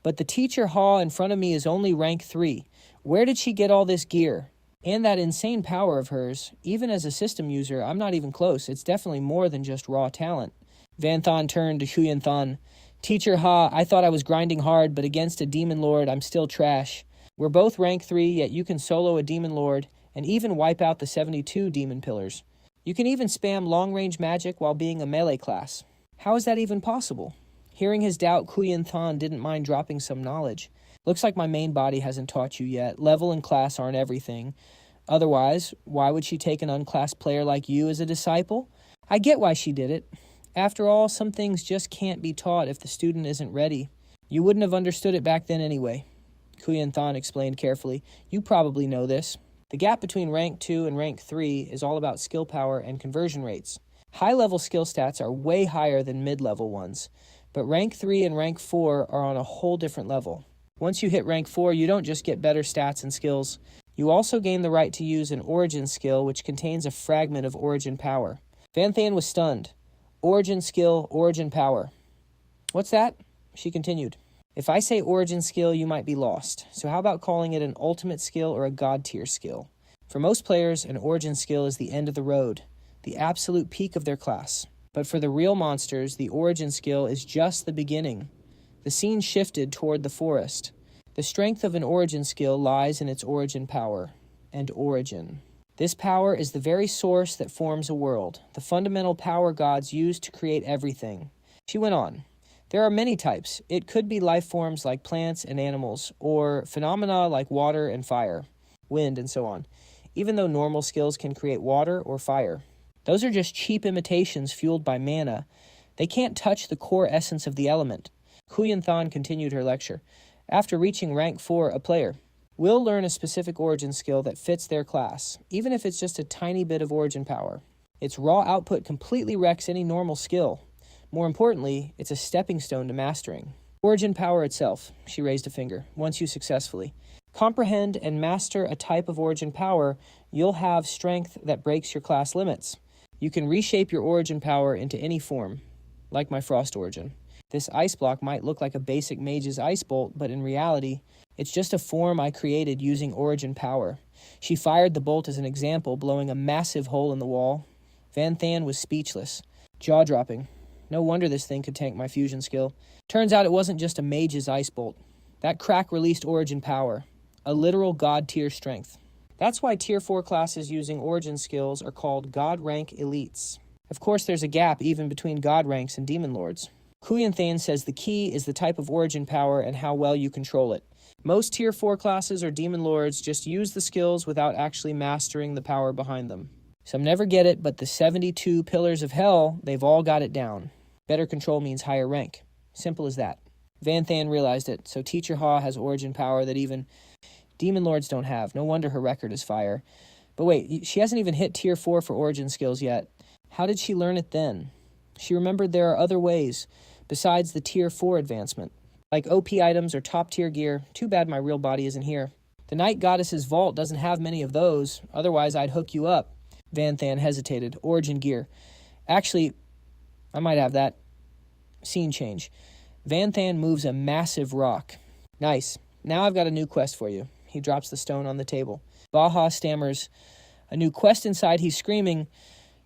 But the teacher Ha in front of me is only rank 3. Where did she get all this gear? And that insane power of hers. Even as a system user, I'm not even close. It's definitely more than just raw talent. Vanthan turned to Kuyan Than. Teacher Ha, I thought I was grinding hard, but against a demon lord, I'm still trash. We're both rank 3, yet you can solo a demon lord and even wipe out the 72 demon pillars. You can even spam long-range magic while being a melee class. How is that even possible? Hearing his doubt, Kuyan Than didn't mind dropping some knowledge. Looks like my main body hasn't taught you yet. Level and class aren't everything. Otherwise, why would she take an unclassed player like you as a disciple? I get why she did it. After all, some things just can't be taught if the student isn't ready. You wouldn't have understood it back then anyway. Kuyan Than explained carefully. You probably know this. The gap between rank 2 and rank 3 is all about skill power and conversion rates. High-level skill stats are way higher than mid-level ones, but rank 3 and rank 4 are on a whole different level. Once you hit rank 4, you don't just get better stats and skills. You also gain the right to use an origin skill which contains a fragment of origin power. Vanthan was stunned. Origin skill, origin power. What's that? She continued. If I say origin skill, you might be lost. So how about calling it an ultimate skill or a god tier skill? For most players, an origin skill is the end of the road, the absolute peak of their class. But for the real monsters, the origin skill is just the beginning. The scene shifted toward the forest. The strength of an origin skill lies in its origin power and origin. This power is the very source that forms a world, the fundamental power gods use to create everything. She went on. There are many types. It could be life forms like plants and animals, or phenomena like water and fire, wind, and so on, even though normal skills can create water or fire. Those are just cheap imitations fueled by mana. They can't touch the core essence of the element. Huyen Than continued her lecture. After reaching rank 4, a player will learn a specific origin skill that fits their class, even if it's just a tiny bit of origin power. Its raw output completely wrecks any normal skill. More importantly, it's a stepping stone to mastering. Origin power itself, she raised a finger, once you successfully comprehend and master a type of origin power, you'll have strength that breaks your class limits. You can reshape your origin power into any form, like my frost origin. This ice block might look like a basic mage's ice bolt, but in reality, it's just a form I created using origin power. She fired the bolt as an example, blowing a massive hole in the wall. Van Than was speechless, jaw-dropping. No wonder this thing could tank my fusion skill. Turns out it wasn't just a mage's ice bolt. That crack released origin power, a literal god-tier strength. That's why Tier 4 classes using origin skills are called God rank elites. Of course, there's a gap even between God ranks and demon lords. Huyen Than says the key is the type of origin power and how well you control it. Most Tier 4 classes or demon lords just use the skills without actually mastering the power behind them. Some never get it, but the 72 pillars of hell, they've all got it down. Better control means higher rank. Simple as that. Van Than realized it, so Teacher Ha has origin power that even demon lords don't have. No wonder her record is fire. But wait, she hasn't even hit Tier 4 for origin skills yet. How did she learn it then? She remembered there are other ways besides the Tier 4 advancement, like OP items or top-tier gear. Too bad my real body isn't here. The Night Goddess's vault doesn't have many of those, otherwise I'd hook you up. Van Than hesitated. Origin gear. Actually, I might have that. Scene change. Van Than moves a massive rock. Nice. Now I've got a new quest for you. He drops the stone on the table. Baha stammers. A new quest inside. He's screaming,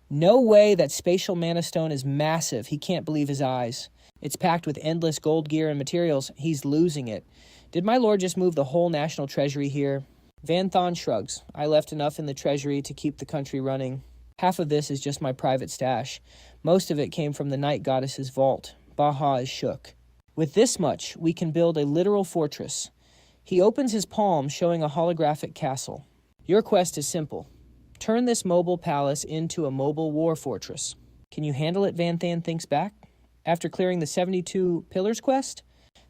"No way, that spatial mana stone is massive." He can't believe his eyes. It's packed with endless gold gear and materials. He's losing it. Did my lord just move the whole national treasury here? Van Than shrugs. I left enough in the treasury to keep the country running. Half of this is just my private stash. Most of it came from the Night Goddess's vault. Baha is shook. With this much, we can build a literal fortress. He opens his palm, showing a holographic castle. Your quest is simple. Turn this mobile palace into a mobile war fortress. Can you handle it? Van Than thinks back. After clearing the 72 Pillars quest,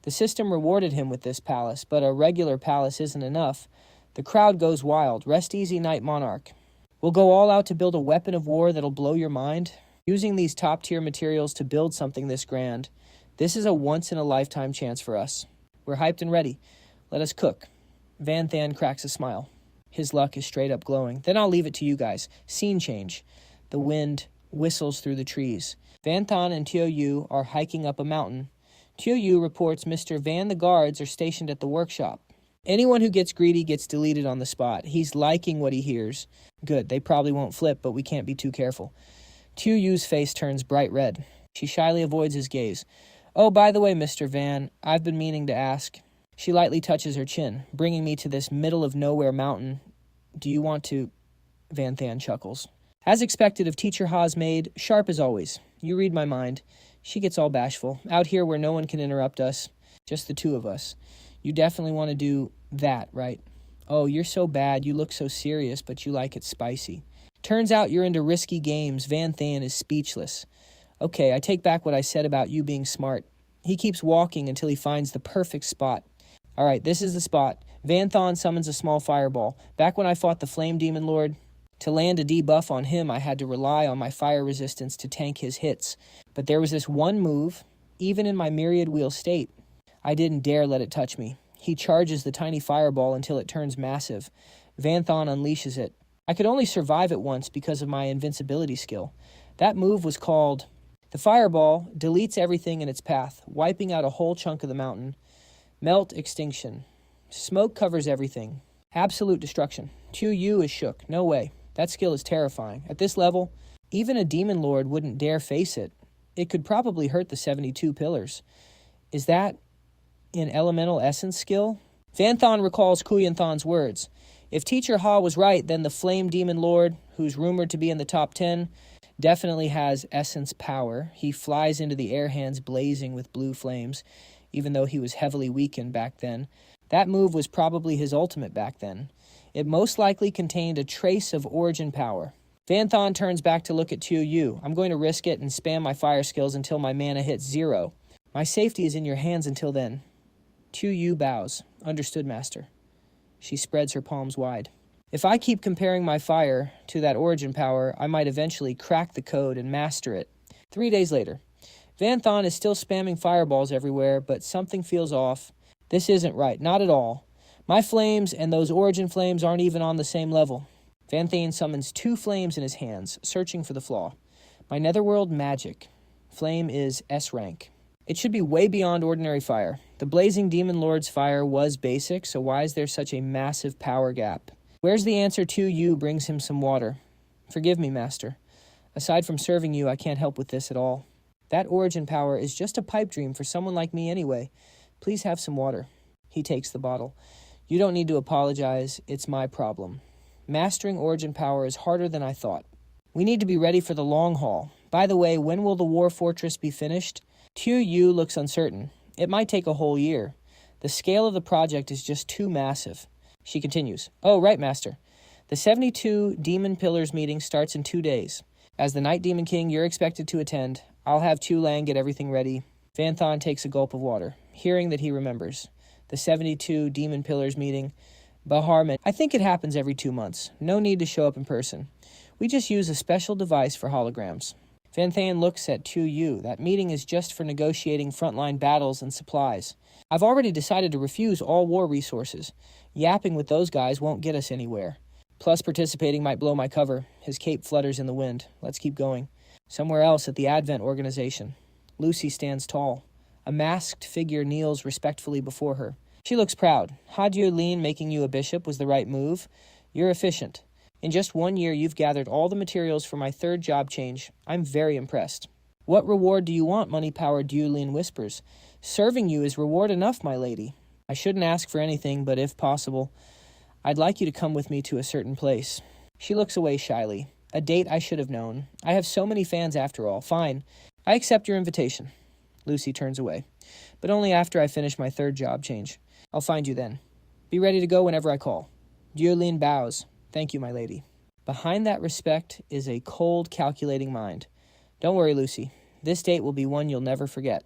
the system rewarded him with this palace, but a regular palace isn't enough. The crowd goes wild. Rest easy, Night Monarch. We'll go all out to build a weapon of war that'll blow your mind. Using these top-tier materials to build something this grand, this is a once-in-a-lifetime chance for us. We're hyped and ready. Let us cook. Van Than cracks a smile. His luck is straight up glowing. Then I'll leave it to you guys. Scene change. The wind whistles through the trees. Van Than and Tio Yu are hiking up a mountain. Tio Yu reports Mr. Van the guards are stationed at the workshop. Anyone who gets greedy gets deleted on the spot. He's liking what he hears. Good, they probably won't flip, but we can't be too careful. Tio Yu's face turns bright red. She shyly avoids his gaze. Oh, by the way, Mr. Van, I've been meaning to ask. She lightly touches her chin, bringing me to this middle-of-nowhere mountain. Do you want to... Van Than chuckles. As expected of Teacher Ha's maid, sharp as always. You read my mind. She gets all bashful. Out here where no one can interrupt us. Just the two of us. You definitely want to do that, right? Oh, you're so bad. You look so serious, but you like it spicy. Turns out you're into risky games. Van Than is speechless. Okay, I take back what I said about you being smart. He keeps walking until he finds the perfect spot. All right, this is the spot. Van Than summons a small fireball. Back when I fought the Flame Demon Lord, to land a debuff on him, I had to rely on my fire resistance to tank his hits. But there was this one move, even in my myriad wheel state, I didn't dare let it touch me. He charges the tiny fireball until it turns massive. Van Than unleashes it. I could only survive it once because of my invincibility skill. That move was called... The fireball deletes everything in its path, wiping out a whole chunk of the mountain. Melt extinction. Smoke covers everything. Absolute destruction. Tio Yu is shook. No way. That skill is terrifying. At this level, Even a demon lord wouldn't dare face it. It could probably hurt the 72 pillars. Is that an elemental essence skill? Vanthan recalls Kuyanthan's words. If Teacher Ha was right, then the Flame Demon Lord, who's rumored to be in the top 10, definitely has essence power. He flies into the air, hands blazing with blue flames, even though he was heavily weakened back then. That move was probably his ultimate back then. It most likely contained a trace of origin power. Vanthan turns back to look at Tu Yu. I'm going to risk it and spam my fire skills until my mana hits 0. My safety is in your hands until then. Tu Yu bows. Understood, Master. She spreads her palms wide. If I keep comparing my fire to that origin power, I might eventually crack the code and master it. 3 days later. Vanthan is still spamming fireballs everywhere, but something feels off. This isn't right, not at all. My flames and those origin flames aren't even on the same level. Vanthan summons 2 flames in his hands, searching for the flaw. My netherworld magic. Flame is S rank. It should be way beyond ordinary fire. The Blazing Demon Lord's fire was basic, so why is there such a massive power gap? Where's the answer? Tu Yu brings him some water. Forgive me, Master. Aside from serving you, I can't help with this at all. That origin power is just a pipe dream for someone like me anyway. Please have some water. He takes the bottle. You don't need to apologize. It's my problem. Mastering origin power is harder than I thought. We need to be ready for the long haul. By the way, when will the War Fortress be finished? Tu Yu looks uncertain. It might take a whole year. The scale of the project is just too massive. She continues. Oh, right, Master. The 72 Demon Pillars meeting starts in 2 days. As the Night Demon King, you're expected to attend. I'll have Tu Lang get everything ready. Vanthan takes a gulp of water, hearing that he remembers. The 72 Demon Pillars meeting. Baharman. I think it happens every 2 months. No need to show up in person. We just use a special device for holograms. Vanthan looks at Tu Yu. That meeting is just for negotiating frontline battles and supplies. I've already decided to refuse all war resources. Yapping with those guys won't get us anywhere. Plus, participating might blow my cover. His cape flutters in the wind. Let's keep going. Somewhere else at the Advent organization. Lucy stands tall. A masked figure kneels respectfully before her. She looks proud. Hadyo Lin making you a bishop was the right move. You're efficient. In just 1 year, you've gathered all the materials for my 3rd job change. I'm very impressed. What reward do you want, money-powered Duelin whispers. Serving you is reward enough, my lady. I shouldn't ask for anything, but if possible, I'd like you to come with me to a certain place. She looks away shyly. A date I should have known. I have so many fans after all. Fine. I accept your invitation. Lucy turns away. But only after I finish my 3rd job change. I'll find you then. Be ready to go whenever I call. Duelin bows. Thank you, my lady. Behind that respect is a cold, calculating mind. Don't worry, Lucy. This date will be one you'll never forget.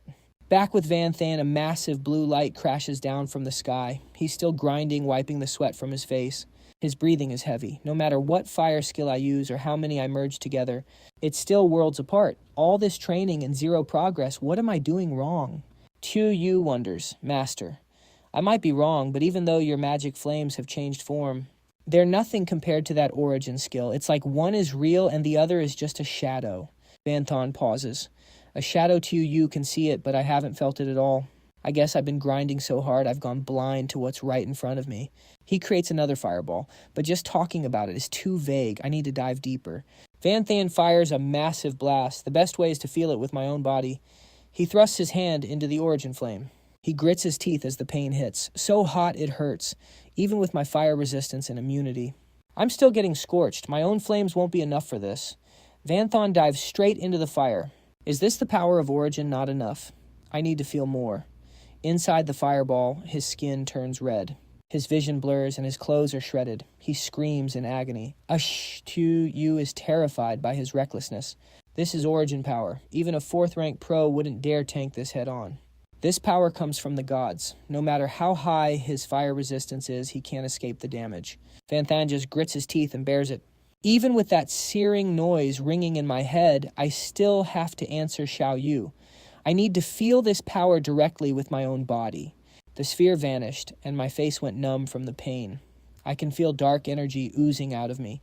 Back with Vanthan, a massive blue light crashes down from the sky. He's still grinding, wiping the sweat from his face. His breathing is heavy. No matter what fire skill I use or how many I merge together, it's still worlds apart. All this training and 0 progress, what am I doing wrong? Tu Yu wonders, Master. I might be wrong, but even though your magic flames have changed form, they're nothing compared to that origin skill. It's like one is real and the other is just a shadow. Vanthan pauses. A shadow to you can see it, but I haven't felt it at all. I guess I've been grinding so hard I've gone blind to what's right in front of me. He creates another fireball, but just talking about it is too vague. I need to dive deeper. Vanthan fires a massive blast. The best way is to feel it with my own body. He thrusts his hand into the origin flame. He grits his teeth as the pain hits. So hot it hurts, even with my fire resistance and immunity. I'm still getting scorched. My own flames won't be enough for this. Vanthan dives straight into the fire. Is this the power of origin not enough? I need to feel more. Inside the fireball, his skin turns red. His vision blurs and his clothes are shredded. He screams in agony. Tu Yu is terrified by his recklessness. This is origin power. Even a 4th rank pro wouldn't dare tank this head on. This power comes from the gods. No matter how high his fire resistance is, he can't escape the damage. Vanthan just grits his teeth and bears it. Even with that searing noise ringing in my head, I still have to answer Xiao Yu. I need to feel this power directly with my own body. The sphere vanished, and my face went numb from the pain. I can feel dark energy oozing out of me.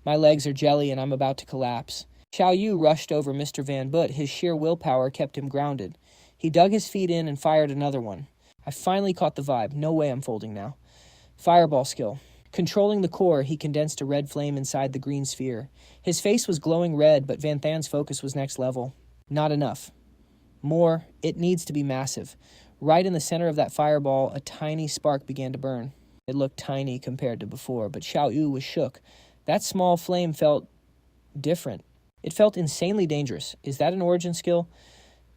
My legs are jelly, and I'm about to collapse. Xiao Yu rushed over Mr. Van Butt. His sheer willpower kept him grounded. He dug his feet in and fired another one. I finally caught the vibe. No way I'm folding now. Fireball skill. Controlling the core, he condensed a red flame inside the green sphere. His face was glowing red, but Van Than's focus was next level. Not enough. More, it needs to be massive. Right in the center of that fireball, a tiny spark began to burn. It looked tiny compared to before, but Xiao Yu was shook. That small flame felt different. It felt insanely dangerous. Is that an origin skill?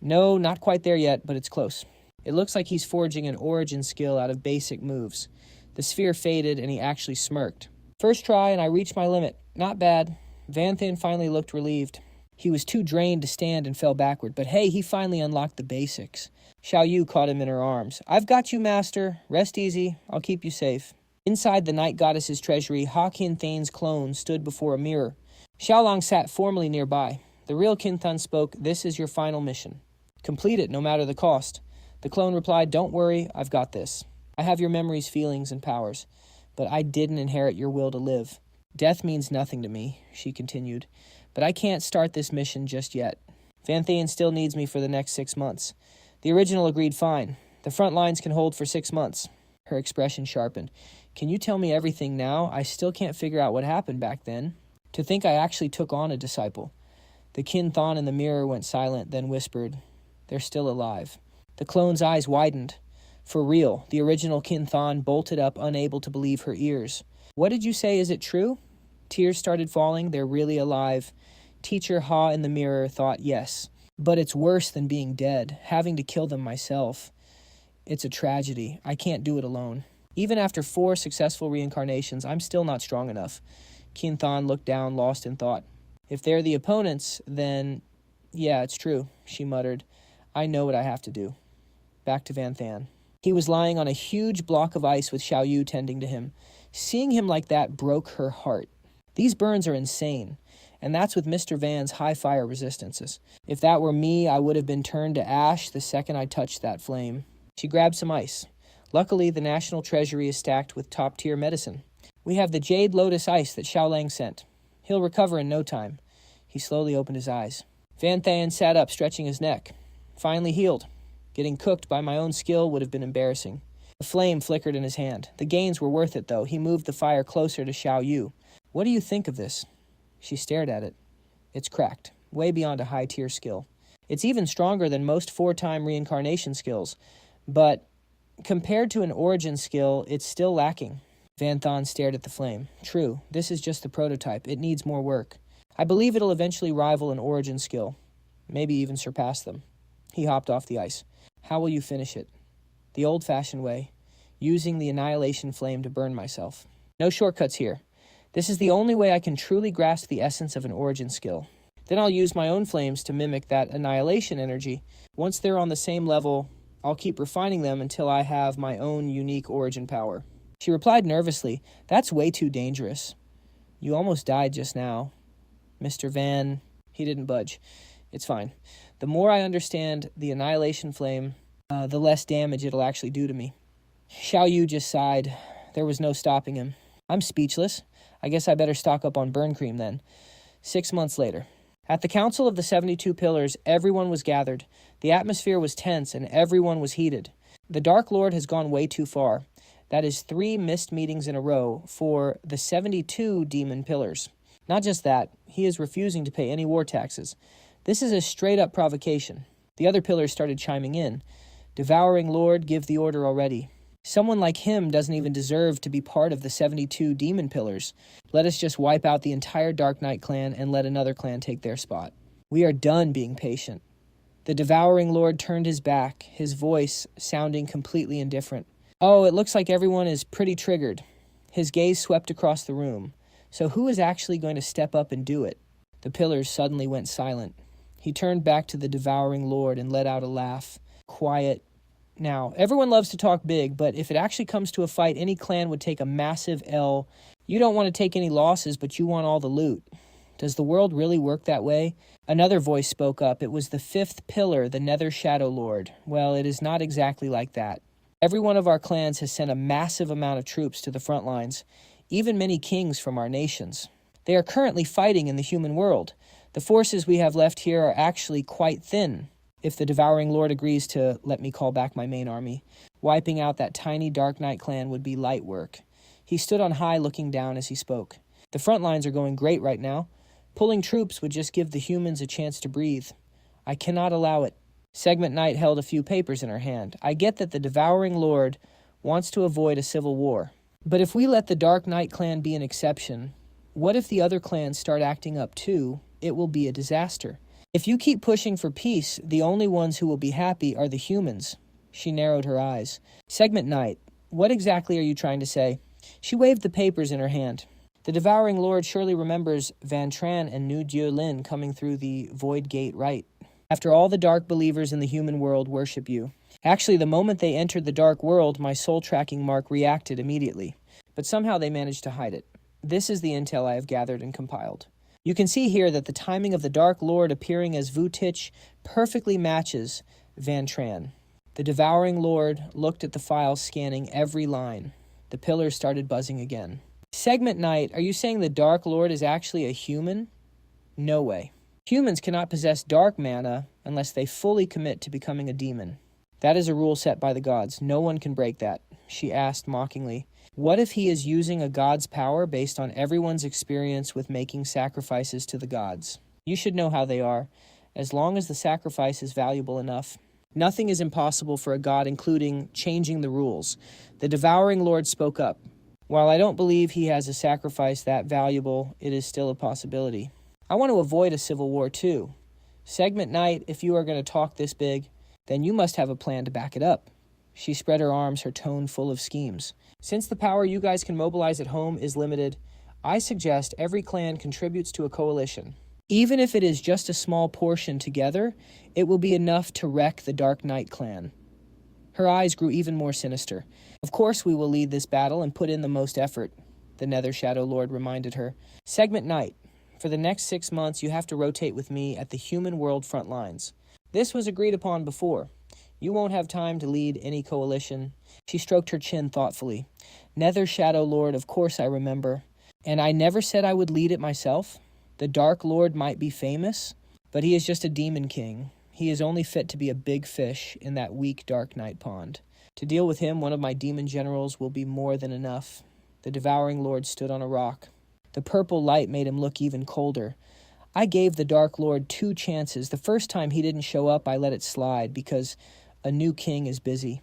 No, not quite there yet, but it's close. It looks like he's forging an origin skill out of basic moves. The sphere faded, and he actually smirked. First try, and I reached my limit. Not bad. Van Than finally looked relieved. He was too drained to stand and fell backward, but hey, he finally unlocked the basics. Xiao Yu caught him in her arms. I've got you, master. Rest easy. I'll keep you safe. Inside the night goddess's treasury, Ha Kin Thane's clone stood before a mirror. Xiaolong sat formally nearby. The real Kin Thun spoke, "This is your final mission. Complete it, no matter the cost." The clone replied, "Don't worry, I've got this. I have your memories, feelings, and powers, but I didn't inherit your will to live. Death means nothing to me," she continued, "but I can't start this mission just yet. Van Than still needs me for the next 6 months. The original agreed fine. The front lines can hold for 6 months. Her expression sharpened. Can you tell me everything now? I still can't figure out what happened back then. To think I actually took on a disciple. The Kin Thon in the mirror went silent, then whispered, "They're still alive." The clone's eyes widened. For real, the original Kin Thon bolted up, unable to believe her ears. "What did you say? Is it true?" Tears started falling. "They're really alive." Teacher Ha in the mirror thought yes. "But it's worse than being dead, having to kill them myself. It's a tragedy. I can't do it alone. Even after 4 successful reincarnations, I'm still not strong enough." Kin Thon looked down, lost in thought. "If they're the opponents, then... yeah, it's true," she muttered. "I know what I have to do." Back to Van Than. He was lying on a huge block of ice with Xiao Yu tending to him. Seeing him like that broke her heart. These burns are insane, and that's with Mr. Van's high fire resistances. If that were me, I would have been turned to ash the second I touched that flame. She grabbed some ice. Luckily, the National Treasury is stacked with top-tier medicine. We have the Jade Lotus ice that Xiao Lang sent. He'll recover in no time. He slowly opened his eyes. Van Than sat up, stretching his neck. Finally healed. Getting cooked by my own skill would have been embarrassing. The flame flickered in his hand. The gains were worth it, though. He moved the fire closer to Xiao Yu. "What do you think of this?" She stared at it. "It's cracked, way beyond a high-tier skill. It's even stronger than most 4-time reincarnation skills. But compared to an origin skill, it's still lacking." Van Than stared at the flame. "True, this is just the prototype. It needs more work. I believe it'll eventually rival an origin skill. Maybe even surpass them." He hopped off the ice. "How will you finish it?" "The old-fashioned way, using the annihilation flame to burn myself. No shortcuts here. This is the only way I can truly grasp the essence of an origin skill. Then I'll use my own flames to mimic that annihilation energy. Once they're on the same level, I'll keep refining them until I have my own unique origin power." She replied nervously, "That's way too dangerous. You almost died just now." Mr. Van... He didn't budge. "It's fine. The more I understand the annihilation flame, the less damage it'll actually do to me." Xiao Yu just sighed. There was no stopping him. "I'm speechless. I guess I better stock up on burn cream then." 6 months later. At the Council of the 72 Pillars, everyone was gathered. The atmosphere was tense and everyone was heated. The Dark Lord has gone way too far. That is 3 missed meetings in a row for the 72 demon pillars. Not just that, he is refusing to pay any war taxes. This is a straight-up provocation. The other pillars started chiming in. "Devouring Lord, give the order already. Someone like him doesn't even deserve to be part of the 72 demon pillars. Let us just wipe out the entire Dark Knight clan and let another clan take their spot. We are done being patient." The Devouring Lord turned his back, his voice sounding completely indifferent. "Oh, it looks like everyone is pretty triggered." His gaze swept across the room. "So who is actually going to step up and do it?" The pillars suddenly went silent. He turned back to the Devouring Lord and let out a laugh. "Quiet. Now, everyone loves to talk big, but if it actually comes to a fight, any clan would take a massive L. You don't want to take any losses, but you want all the loot. Does the world really work that way?" Another voice spoke up. It was the 5th pillar, the Nether Shadow Lord. "Well, it is not exactly like that. Every one of our clans has sent a massive amount of troops to the front lines, even many kings from our nations. They are currently fighting in the human world. The forces we have left here are actually quite thin. If the Devouring Lord agrees to let me call back my main army, wiping out that tiny Dark Knight clan would be light work. He stood on high looking down as he spoke. The front lines are going great right now. Pulling troops would just give the humans a chance to breathe. I cannot allow it. Segment Knight held a few papers in her hand. I get that the Devouring Lord wants to avoid a civil war. But if we let the Dark Knight clan be an exception, what if the other clans start acting up too? It will be a disaster. If you keep pushing for peace, the only ones who will be happy are the humans. She narrowed her eyes. Segment Knight, what exactly are you trying to say? She waved the papers in her hand. The Devouring Lord surely remembers Van Tran and Nu Dieu Lin coming through the Void Gate right. After all, the dark believers in the human world worship you. Actually, the moment they entered the dark world, my soul tracking mark reacted immediately. But somehow they managed to hide it. This is the intel I have gathered and compiled. You can see here that the timing of the Dark Lord appearing as Vutich perfectly matches Van Tran. The Devouring Lord looked at the file, scanning every line. The pillars started buzzing again. Segment Knight, are you saying the Dark Lord is actually a human? No way. Humans cannot possess dark mana unless they fully commit to becoming a demon. That is a rule set by the gods. No one can break that. She asked mockingly, what if he is using a god's power based on everyone's experience with making sacrifices to the gods? You should know how they are. As long as the sacrifice is valuable enough, nothing is impossible for a god, including changing the rules. The Devouring Lord spoke up. While I don't believe he has a sacrifice that valuable, it is still a possibility. I want to avoid a civil war too. Segment Knight, if you are going to talk this big, then you must have a plan to back it up. She spread her arms, her tone full of schemes. Since the power you guys can mobilize at home is limited, I suggest every clan contributes to a coalition. Even if it is just a small portion together, it will be enough to wreck the Dark Knight clan. Her eyes grew even more sinister. Of course we will lead this battle and put in the most effort, the Nether Shadow Lord reminded her. Segment Knight, for the next 6 months you have to rotate with me at the human world front lines. This was agreed upon before. You won't have time to lead any coalition. She stroked her chin thoughtfully. Nether Shadow Lord, of course I remember. And I never said I would lead it myself. The Dark Lord might be famous, but he is just a demon king. He is only fit to be a big fish in that weak Dark Knight pond. To deal with him, one of my demon generals will be more than enough. The Devouring Lord stood on a rock. The purple light made him look even colder. I gave the Dark Lord 2 chances. The first time he didn't show up, I let it slide because a new king is busy.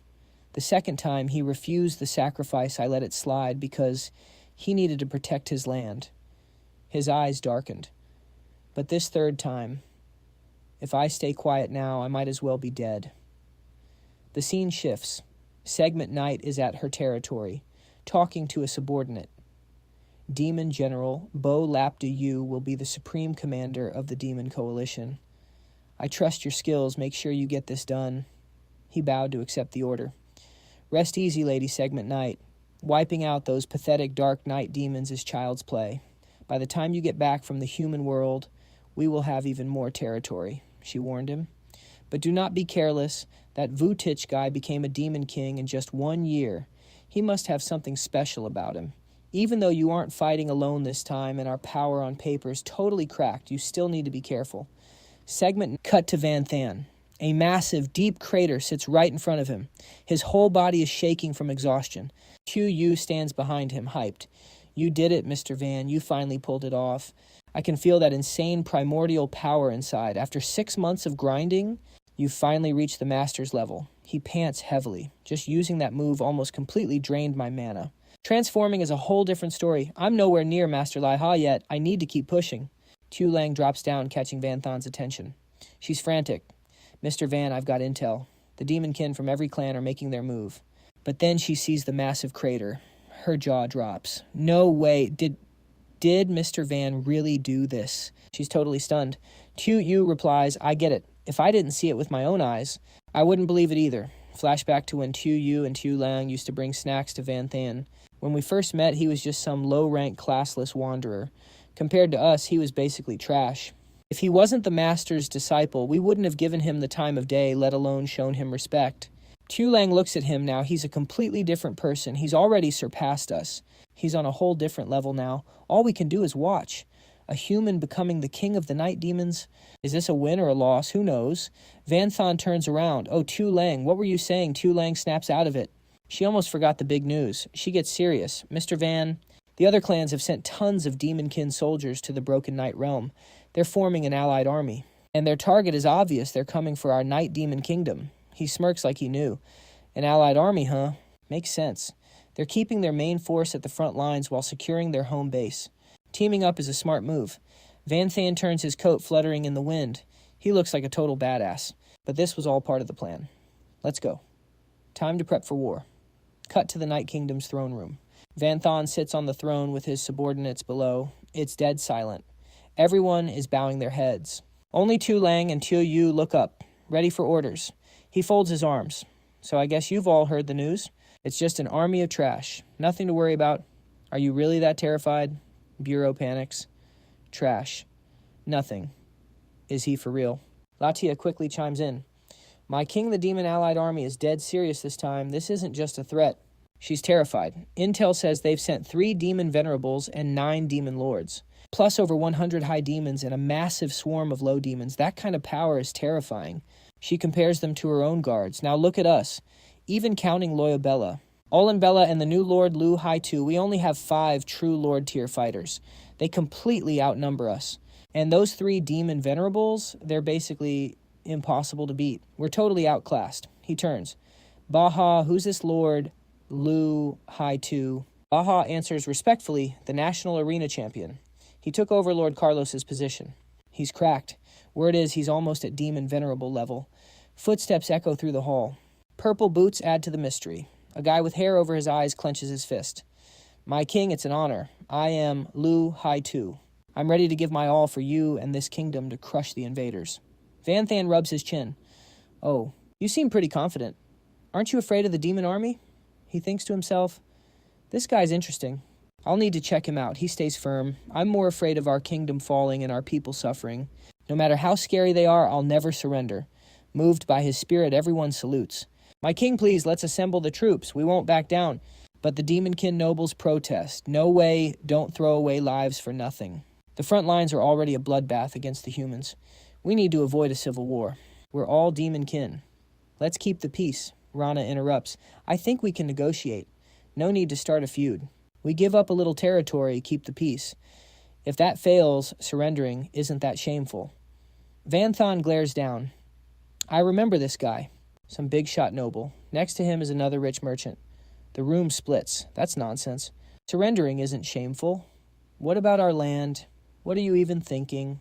The second time he refused the sacrifice, I let it slide because he needed to protect his land. His eyes darkened. But this third time, if I stay quiet now, I might as well be dead. The scene shifts. Segment Knight is at her territory, talking to a subordinate. Demon General Bo Lap de Yu will be the supreme commander of the Demon Coalition. I trust your skills. Make sure you get this done. He bowed to accept the order. Rest easy, Lady Segment Knight. Wiping out those pathetic Dark Knight demons is child's play. By the time you get back from the human world, we will have even more territory, she warned him. But do not be careless. That Vutich guy became a demon king in just 1 year. He must have something special about him. Even though you aren't fighting alone this time and our power on paper is totally cracked, you still need to be careful. Segment cut to Van Than. A massive, deep crater sits right in front of him. His whole body is shaking from exhaustion. Yu stands behind him, hyped. You did it, Mr. Van. You finally pulled it off. I can feel that insane primordial power inside. After 6 months of grinding, you finally reached the master's level. He pants heavily. Just using that move almost completely drained my mana. Transforming is a whole different story. I'm nowhere near Master Lai Ha yet. I need to keep pushing. Tu Lang drops down, catching Van Than's attention. She's frantic. Mr. Van, I've got intel. The demon kin from every clan are making their move. But then she sees the massive crater. Her jaw drops. No way. Did Mr. Van really do this? She's totally stunned. Tu Yu replies, I get it. If I didn't see it with my own eyes, I wouldn't believe it either. Flashback to when Tu Yu and Tu Lang used to bring snacks to Van Than. When we first met, he was just some low-rank, classless wanderer. Compared to us, he was basically trash. If he wasn't the master's disciple, we wouldn't have given him the time of day, let alone shown him respect. Tu Lang looks at him now. He's a completely different person. He's already surpassed us. He's on a whole different level now. All we can do is watch. A human becoming the king of the night demons? Is this a win or a loss? Who knows? Van Than turns around. Oh, Tu Lang, what were you saying? Tu Lang snaps out of it. She almost forgot the big news. She gets serious. Mr. Van, the other clans have sent tons of demonkin soldiers to the Broken Night realm. They're forming an allied army. And their target is obvious. They're coming for our Night Demon Kingdom. He smirks like he knew. An allied army, huh? Makes sense. They're keeping their main force at the front lines while securing their home base. Teaming up is a smart move. Van Than turns his coat fluttering in the wind. He looks like a total badass. But this was all part of the plan. Let's go. Time to prep for war. Cut to the Night Kingdom's throne room. Van Than sits on the throne with his subordinates below. It's dead silent. Everyone is bowing their heads. Only Tu Lang and Tu Yu look up, ready for orders. He folds his arms. So I guess you've all heard the news. It's just an army of trash. Nothing to worry about. Are you really that terrified? Bureau panics. Trash. Nothing. Is he for real? Latia quickly chimes in. My king, the demon allied army, is dead serious this time. This isn't just a threat. She's terrified. Intel says they've sent 3 demon venerables and 9 demon lords, plus over 100 high demons and a massive swarm of low demons. That kind of power is terrifying. She compares them to her own guards. Now look at us. Even counting Loyabella. Olenbella and the new Lord Lu Haitu, we only have 5 true Lord tier fighters. They completely outnumber us. And those 3 demon venerables, they're basically impossible to beat. We're totally outclassed. He turns. Baha, who's this Lord Lu Haitu? Baha answers respectfully, the national arena champion. He took over Lord Carlos's position. He's cracked. Word is he's almost at demon venerable level. Footsteps echo through the hall. Purple boots add to the mystery. A guy with hair over his eyes clenches his fist. My king, it's an honor. I am Lu Haitu. I'm ready to give my all for you and this kingdom to crush the invaders. Van Than rubs his chin. Oh, you seem pretty confident. Aren't you afraid of the demon army? He thinks to himself, this guy's interesting. I'll need to check him out. He stays firm. I'm more afraid of our kingdom falling and our people suffering. No matter how scary they are, I'll never surrender. Moved by his spirit, everyone salutes. My king, please, let's assemble the troops. We won't back down. But the demonkin nobles protest. No way, don't throw away lives for nothing. The front lines are already a bloodbath against the humans. We need to avoid a civil war. We're all demonkin. Let's keep the peace. Rana interrupts. I think we can negotiate. No need to start a feud. We give up a little territory, keep the peace. If that fails, surrendering isn't that shameful. Van Than glares down. I remember this guy. Some big shot noble. Next to him is another rich merchant. The room splits. That's nonsense. Surrendering isn't shameful. What about our land? What are you even thinking?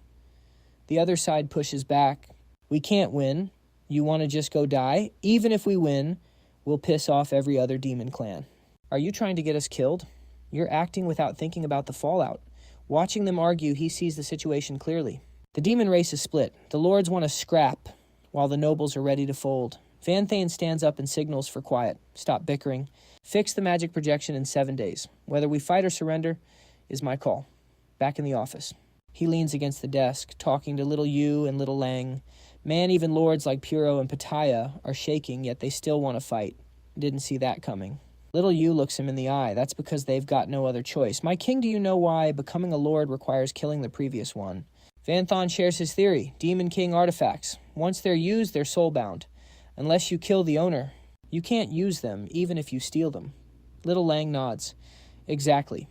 The other side pushes back. We can't win. You want to just go die? Even if we win, we'll piss off every other demon clan. Are you trying to get us killed? You're acting without thinking about the fallout. Watching them argue, he sees the situation clearly. The demon race is split. The lords want to scrap, while the nobles are ready to fold. Van Than stands up and signals for quiet. Stop bickering. Fix the magic projection in 7 days. Whether we fight or surrender is my call. Back in the office. He leans against the desk, talking to little Yu and little Lang. Man, even lords like Puro and Pattaya are shaking, yet they still want to fight. Didn't see that coming. Little Yu looks him in the eye. That's because they've got no other choice. My king, do you know why becoming a lord requires killing the previous one? Van Than shares his theory. Demon King artifacts. Once they're used, they're soulbound. Unless you kill the owner, you can't use them, even if you steal them. Little Lang nods. Exactly.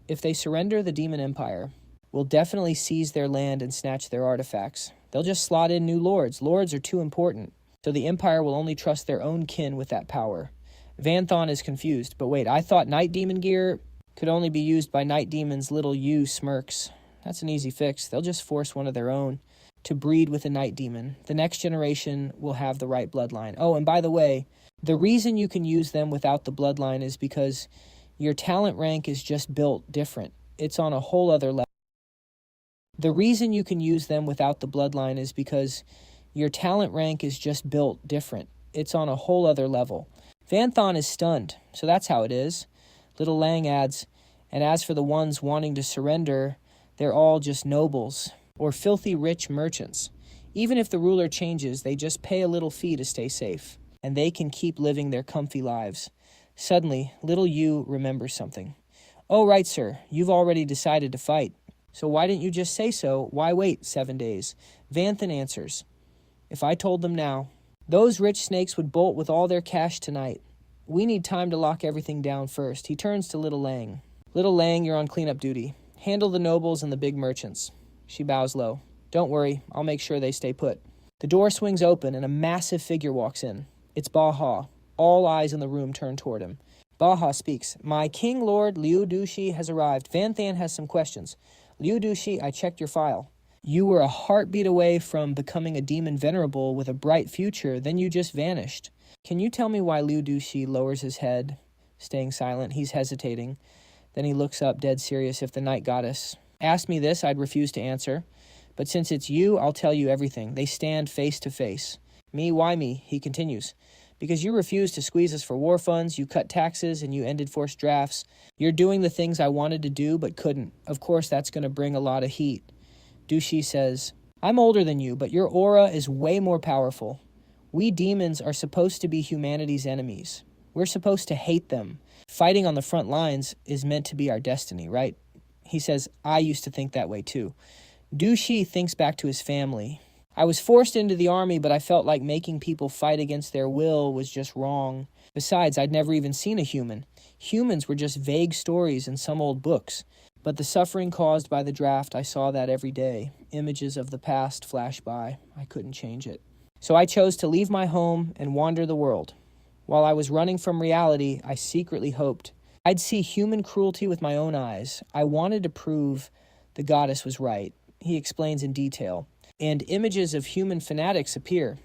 If they surrender the Demon Empire, we'll definitely seize their land and snatch their artifacts. They'll just slot in new lords. Lords are too important. So the Empire will only trust their own kin with that power. Van Than is confused. But wait, I thought night demon gear could only be used by night demons. Little Yu smirks. That's an easy fix. They'll just force one of their own to breed with a night demon. The next generation will have the right bloodline. Oh, and by the way, the reason you can use them without the bloodline is because your talent rank is just built different. It's on a whole other level. The reason you can use them without the bloodline is because your talent rank is just built different. It's on a whole other level. Van Than is stunned, so that's how it is. Little Lang adds, and as for the ones wanting to surrender, they're all just nobles or filthy rich merchants. Even if the ruler changes, they just pay a little fee to stay safe, and they can keep living their comfy lives. Suddenly, little Yu remembers something. Oh, right, sir. You've already decided to fight. So why didn't you just say so? Why wait 7 days? Van Than answers. If I told them now, those rich snakes would bolt with all their cash tonight. We need time to lock everything down first. He turns to Little Lang. Little Lang, you're on cleanup duty. Handle the nobles and the big merchants. She bows low. Don't worry, I'll make sure they stay put. The door swings open and a massive figure walks in. It's Ba Ha. All eyes in the room turn toward him. Ba Ha speaks. My king lord Liu Dushi has arrived. Van Than has some questions. Liu Dushi, I checked your file. You were a heartbeat away from becoming a demon venerable with a bright future, then you just vanished. Can you tell me why Liu Dushi lowers his head, staying silent? He's hesitating. Then he looks up, dead serious. If the night goddess asked me this, I'd refuse to answer. But since it's you, I'll tell you everything. They stand face to face. Me, why me? He continues. Because you refused to squeeze us for war funds, you cut taxes, and you ended forced drafts. You're doing the things I wanted to do but couldn't. Of course, that's going to bring a lot of heat. Dushi says, I'm older than you, but your aura is way more powerful. We demons are supposed to be humanity's enemies. We're supposed to hate them. Fighting on the front lines is meant to be our destiny, right? He says, I used to think that way too. Dushi thinks back to his family. I was forced into the army, but I felt like making people fight against their will was just wrong. Besides, I'd never even seen a human. Humans were just vague stories in some old books. But the suffering caused by the draft, I saw that every day. Images of the past flash by. I couldn't change it. So I chose to leave my home and wander the world. While I was running from reality, I secretly hoped I'd see human cruelty with my own eyes. I wanted to prove the goddess was right. He explains in detail. And images of human fanatics appear.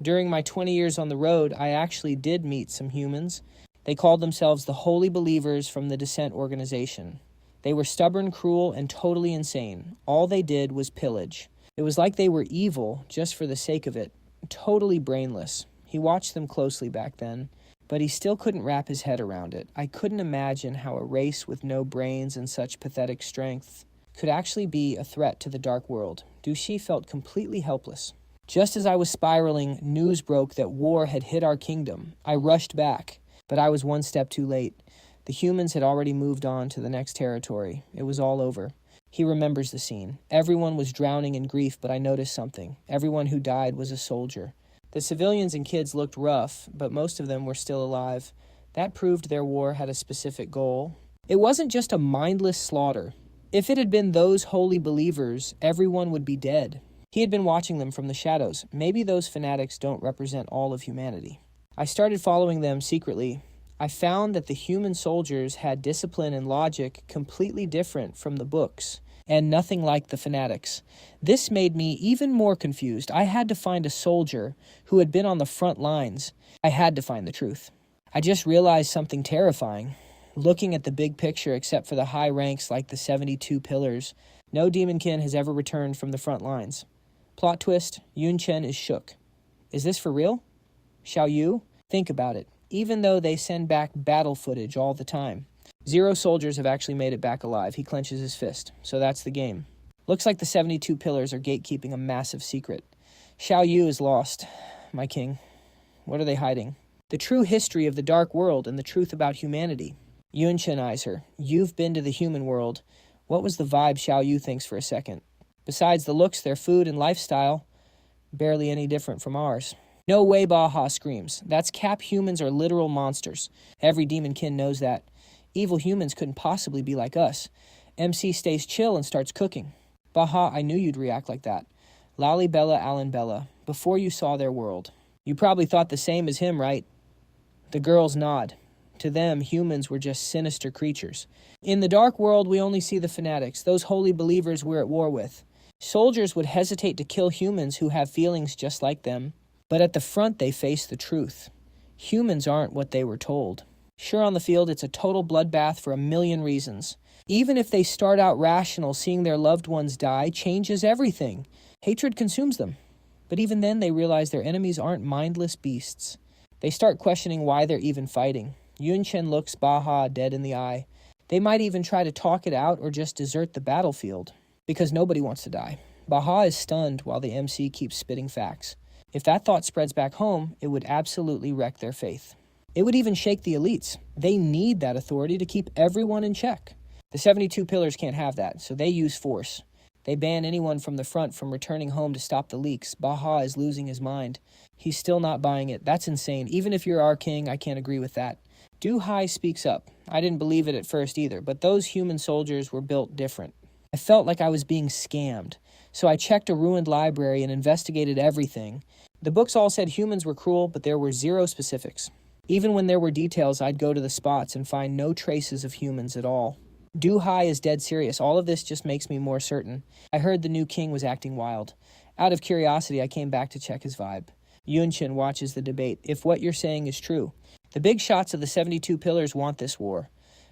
During my 20 years on the road, I actually did meet some humans. They called themselves the Holy Believers from the Descent organization. They were stubborn, cruel, and totally insane. All they did was pillage. It was like they were evil just for the sake of it. Totally brainless. He watched them closely back then, but he still couldn't wrap his head around it. I couldn't imagine how a race with no brains and such pathetic strength could actually be a threat to the dark world. Dushi felt completely helpless. Just as I was spiraling, news broke that war had hit our kingdom. I rushed back, but I was one step too late. The humans had already moved on to the next territory. It was all over. He remembers the scene. Everyone was drowning in grief, but I noticed something. Everyone who died was a soldier. The civilians and kids looked rough, but most of them were still alive. That proved their war had a specific goal. It wasn't just a mindless slaughter. If it had been those holy believers, everyone would be dead. He had been watching them from the shadows. Maybe those fanatics don't represent all of humanity. I started following them secretly. I found that the human soldiers had discipline and logic completely different from the books, and nothing like the fanatics. This made me even more confused. I had to find a soldier who had been on the front lines. I had to find the truth. I just realized something terrifying. Looking at the big picture, except for the high ranks like the 72 pillars, no demonkin has ever returned from the front lines. Plot twist, Yun Chen is shook. Is this for real? Xiao Yu? Think about it. Even though they send back battle footage all the time, 0 soldiers have actually made it back alive. He clenches his fist. So that's the game. Looks like the 72 pillars are gatekeeping a massive secret. Xiao Yu is lost, my king. What are they hiding? The true history of the dark world and the truth about humanity. Yun Chen eyes her. You've been to the human world. What was the vibe Xiao Yu thinks for a second? Besides the looks, their food and lifestyle, barely any different from ours. No way, Ba Ha screams. That's cap. Humans are literal monsters. Every demonkin knows that. Evil humans couldn't possibly be like us. MC stays chill and starts cooking. Ba Ha, I knew you'd react like that. Lali Bella Alan Bella, before you saw their world. You probably thought the same as him, right? The girls nod. To them, humans were just sinister creatures. In the dark world, we only see the fanatics, those holy believers we're at war with. Soldiers would hesitate to kill humans who have feelings just like them. But at the front, they face the truth. Humans aren't what they were told. Sure, on the field, it's a total bloodbath for a million reasons. Even if they start out rational, seeing their loved ones die changes everything. Hatred consumes them. But even then, they realize their enemies aren't mindless beasts. They start questioning why they're even fighting. Yun Chen looks Ba Ha dead in the eye. They might even try to talk it out or just desert the battlefield. Because nobody wants to die. Ba Ha is stunned while the MC keeps spitting facts. If that thought spreads back home, it would absolutely wreck their faith. It would even shake the elites. They need that authority to keep everyone in check. The 72 pillars can't have that, so they use force. They ban anyone from the front from returning home to stop the leaks. Ba Ha is losing his mind. He's still not buying it. That's insane. Even if you're our king, I can't agree with that. Du Hai speaks up. I didn't believe it at first either, but those human soldiers were built different. I felt like I was being scammed, so I checked a ruined library and investigated everything. The books all said humans were cruel, but there were zero specifics. Even when there were details, I'd go to the spots and find no traces of humans at all. Du Hai is dead serious. All of this just makes me more certain. I heard the new king was acting wild. Out of curiosity, I came back to check his vibe. Yunchen watches the debate. If what you're saying is true, the big shots of the 72 pillars want this war.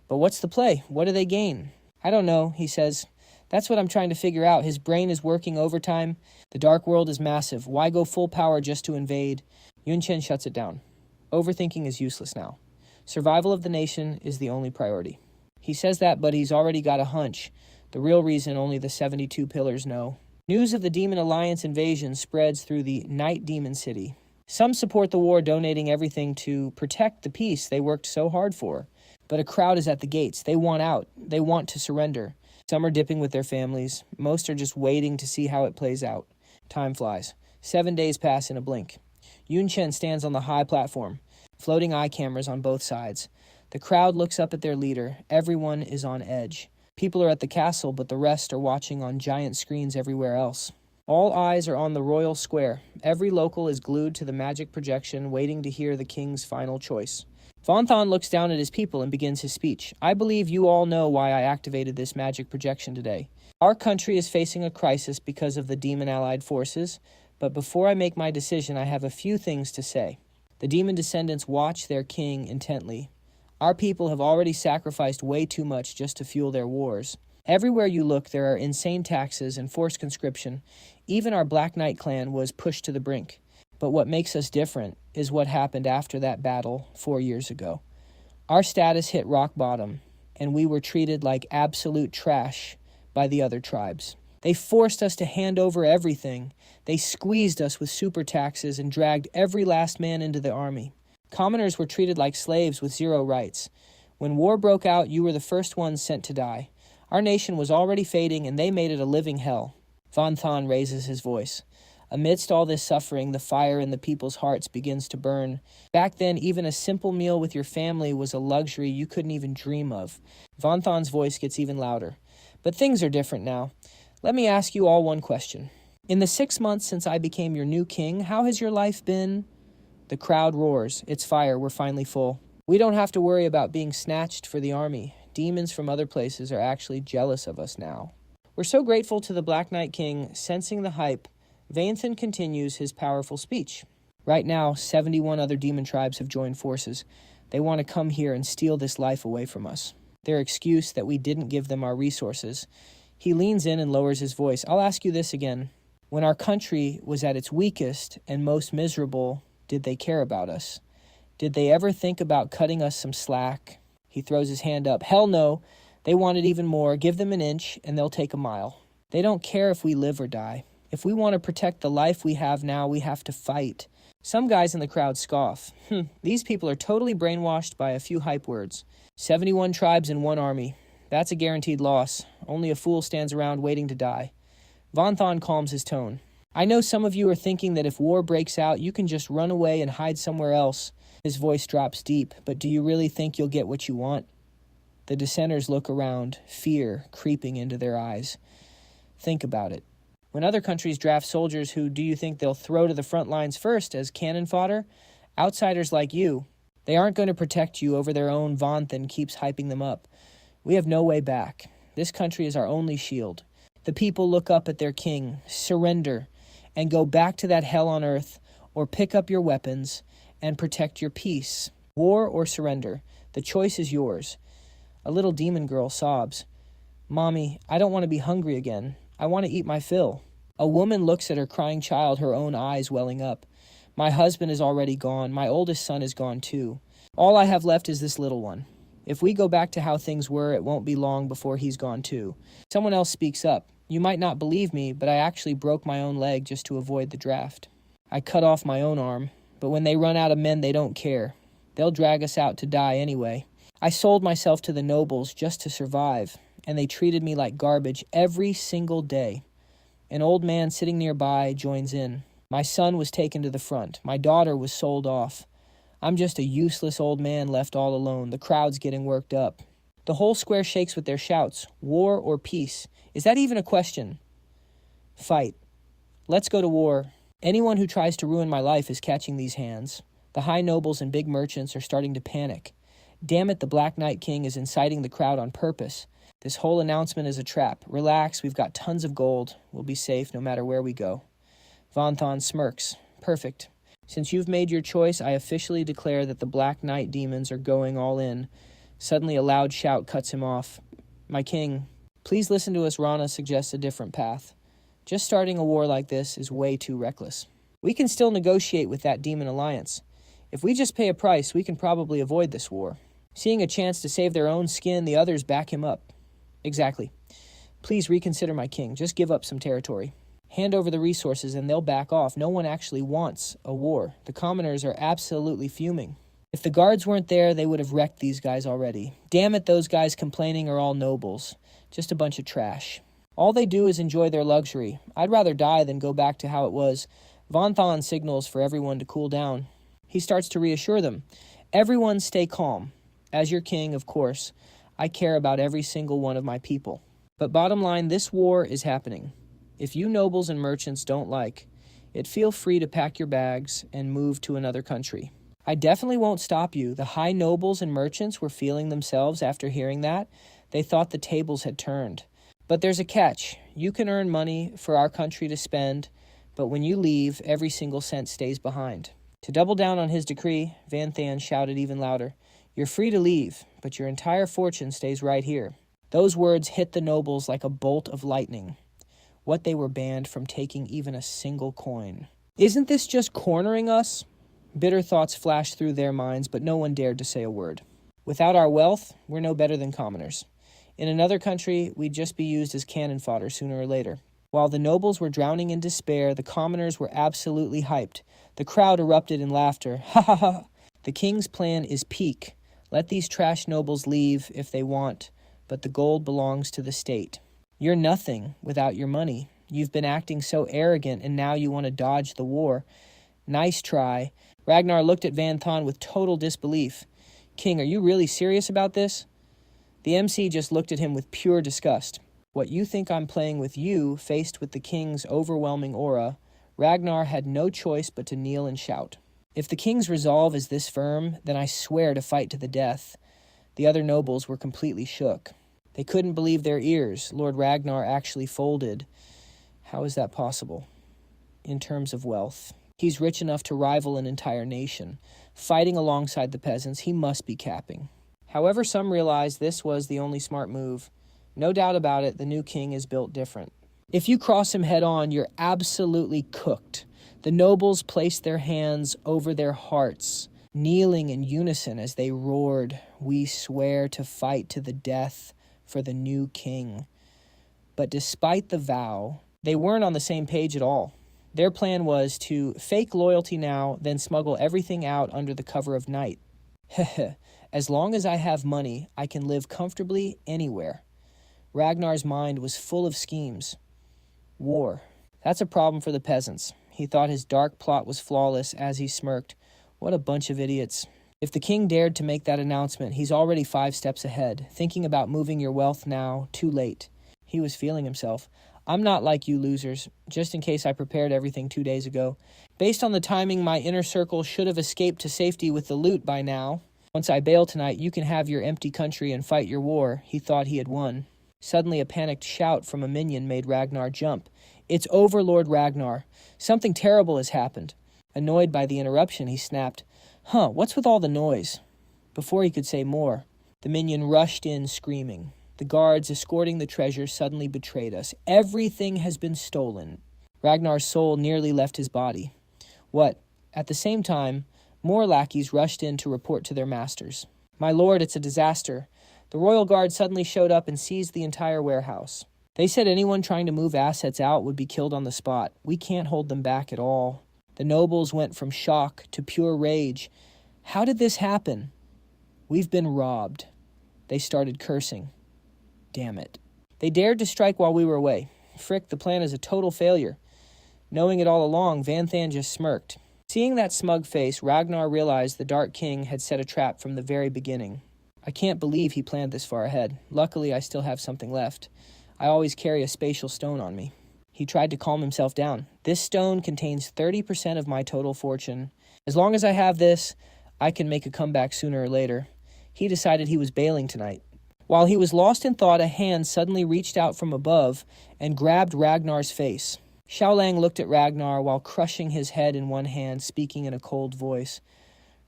But what's the play? What do they gain? I don't know, he says. That's what I'm trying to figure out. His brain is working overtime. The dark world is massive. Why go full power just to invade? Yunchen shuts it down. Overthinking is useless now. Survival of the nation is the only priority. He says that, but he's already got a hunch. The real reason only the 72 pillars know. News of the Demon Alliance invasion spreads through the Night Demon City. Some support the war, donating everything to protect the peace they worked so hard for. But a crowd is at the gates. They want out. They want to surrender. Some are dipping with their families. Most are just waiting to see how it plays out. Time flies. 7 days pass in a blink. Yunchen stands on the high platform, floating eye cameras on both sides. The crowd looks up at their leader. Everyone is on edge. People are at the castle, but the rest are watching on giant screens everywhere else. All eyes are on the royal square. Every local is glued to the magic projection, waiting to hear the king's final choice. Vanthan looks down at his people and begins his speech. I believe you all know why I activated this magic projection today. Our country is facing a crisis because of the demon allied forces, but before I make my decision, I have a few things to say. The demon descendants watch their king intently. Our people have already sacrificed way too much just to fuel their wars. Everywhere you look, there are insane taxes and forced conscription. Even our Black Knight clan was pushed to the brink. But what makes us different is what happened after that battle 4 years ago. Our status hit rock bottom, and we were treated like absolute trash by the other tribes. They forced us to hand over everything. They squeezed us with super taxes and dragged every last man into the army. Commoners were treated like slaves with zero rights. When war broke out, you were the first ones sent to die. Our nation was already fading, and they made it a living hell. Vanthan raises his voice. Amidst all this suffering, the fire in the people's hearts begins to burn. Back then, even a simple meal with your family was a luxury you couldn't even dream of. Vanthan's voice gets even louder. But things are different now. Let me ask you all one question. In the 6 months since I became your new king, how has your life been? The crowd roars. It's fire. We're finally full. We don't have to worry about being snatched for the army. Demons from other places are actually jealous of us now. We're so grateful to the Black Knight King. Sensing the hype, Vanthan continues his powerful speech. Right now, 71 other demon tribes have joined forces. They want to come here and steal this life away from us. Their excuse that we didn't give them our resources. He leans in and lowers his voice. I'll ask you this again. When our country was at its weakest and most miserable, did they care about us? Did they ever think about cutting us some slack? He throws his hand up. Hell no. They wanted even more. Give them an inch and they'll take a mile. They don't care if we live or die. If we want to protect the life we have now, we have to fight. Some guys in the crowd scoff. These people are totally brainwashed by a few hype words. 71 tribes in one army. That's a guaranteed loss. Only a fool stands around waiting to die. Vanthan calms his tone. I know some of you are thinking that if war breaks out, you can just run away and hide somewhere else. His voice drops deep. But do you really think you'll get what you want? The dissenters look around, fear creeping into their eyes. Think about it. When other countries draft soldiers, who do you think they'll throw to the front lines first as cannon fodder? Outsiders like you. They aren't going to protect you over their own. Vanthan keeps hyping them up. We have no way back. This country is our only shield. The people look up at their king, surrender, and go back to that hell on earth, or pick up your weapons and protect your peace. War or surrender. The choice is yours. A little demon girl sobs. Mommy, I don't want to be hungry again. I want to eat my fill. A woman looks at her crying child, her own eyes welling up. My husband is already gone. My oldest son is gone too. All I have left is this little one. If we go back to how things were, it won't be long before he's gone too. Someone else speaks up. You might not believe me, but I actually broke my own leg just to avoid the draft. I cut off my own arm, but when they run out of men, they don't care. They'll drag us out to die anyway. I sold myself to the nobles just to survive, and they treated me like garbage every single day. An old man sitting nearby joins in. My son was taken to the front. My daughter was sold off. I'm just a useless old man left all alone. The crowd's getting worked up. The whole square shakes with their shouts. War or peace? Is that even a question? Fight. Let's go to war. Anyone who tries to ruin my life is catching these hands. The high nobles and big merchants are starting to panic. Damn it, the Black Knight King is inciting the crowd on purpose. This whole announcement is a trap. Relax, we've got tons of gold. We'll be safe no matter where we go. Vanthan smirks. Perfect. Since you've made your choice, I officially declare that the Black Knight demons are going all in. Suddenly a loud shout cuts him off. My king, please listen to us. Rana suggests a different path. Just starting a war like this is way too reckless. We can still negotiate with that demon alliance. If we just pay a price, we can probably avoid this war. Seeing a chance to save their own skin, the others back him up. Exactly. Please reconsider, my king. Just give up some territory. Hand over the resources and they'll back off. No one actually wants a war. The commoners are absolutely fuming. If the guards weren't there, they would have wrecked these guys already. Damn it, those guys complaining are all nobles. Just a bunch of trash. All they do is enjoy their luxury. I'd rather die than go back to how it was. Vanthan signals for everyone to cool down. He starts to reassure them. Everyone stay calm. As your king, of course, I care about every single one of my people. But bottom line, this war is happening. If you nobles and merchants don't like it, feel free to pack your bags and move to another country. I definitely won't stop you. The high nobles and merchants were feeling themselves after hearing that. They thought the tables had turned. But there's a catch. You can earn money for our country to spend, but when you leave, every single cent stays behind. To double down on his decree, Vanthan shouted even louder, You're free to leave, but your entire fortune stays right here. Those words hit the nobles like a bolt of lightning. What they were banned from taking even a single coin. Isn't this just cornering us? Bitter thoughts flashed through their minds, but no one dared to say a word. Without our wealth, we're no better than commoners. In another country, we'd just be used as cannon fodder sooner or later. While the nobles were drowning in despair, the commoners were absolutely hyped. The crowd erupted in laughter. Ha ha ha! The king's plan is peak. Let these trash nobles leave if they want, but the gold belongs to the state. You're nothing without your money. You've been acting so arrogant, and now you want to dodge the war. Nice try. Ragnar looked at Vanthan with total disbelief. King, are you really serious about this? The MC just looked at him with pure disgust. What you think I'm playing with you, faced with the king's overwhelming aura, Ragnar had no choice but to kneel and shout. If the king's resolve is this firm, then I swear to fight to the death. The other nobles were completely shook. They couldn't believe their ears. Lord Ragnar actually folded. How is that possible? In terms of wealth. He's rich enough to rival an entire nation. Fighting alongside the peasants, he must be capping. However, some realized this was the only smart move. No doubt about it, the new king is built different. If you cross him head-on, you're absolutely cooked. The nobles placed their hands over their hearts, kneeling in unison as they roared, We swear to fight to the death for the new king. But despite the vow, they weren't on the same page at all. Their plan was to fake loyalty now, then smuggle everything out under the cover of night. Heh. As long as I have money, I can live comfortably anywhere. Ragnar's mind was full of schemes. War. That's a problem for the peasants. He thought his dark plot was flawless as he smirked. What a bunch of idiots. If the king dared to make that announcement, he's already 5 steps ahead. Thinking about moving your wealth now, too late. He was feeling himself. I'm not like you losers, just in case I prepared everything 2 days ago. Based on the timing, my inner circle should have escaped to safety with the loot by now. Once I bail tonight, you can have your empty country and fight your war. He thought he had won. Suddenly, a panicked shout from a minion made Ragnar jump. It's over, Lord Ragnar. Something terrible has happened. Annoyed by the interruption, he snapped, What's with all the noise? Before he could say more, the minion rushed in screaming. The guards escorting the treasure suddenly betrayed us. Everything has been stolen. Ragnar's soul nearly left his body. What? At the same time, more lackeys rushed in to report to their masters. My lord, it's a disaster. The royal guard suddenly showed up and seized the entire warehouse. They said anyone trying to move assets out would be killed on the spot. We can't hold them back at all. The nobles went from shock to pure rage. How did this happen? We've been robbed. They started cursing. Damn it. They dared to strike while we were away. Frick, the plan is a total failure. Knowing it all along, Vanthan just smirked. Seeing that smug face, Ragnar realized the Dark King had set a trap from the very beginning. I can't believe he planned this far ahead. Luckily, I still have something left. I always carry a spatial stone on me. He tried to calm himself down. This stone contains 30% of my total fortune. As long as I have this, I can make a comeback sooner or later. He decided he was bailing tonight. While he was lost in thought, a hand suddenly reached out from above and grabbed Ragnar's face. Xiaolang looked at Ragnar while crushing his head in one hand, speaking in a cold voice.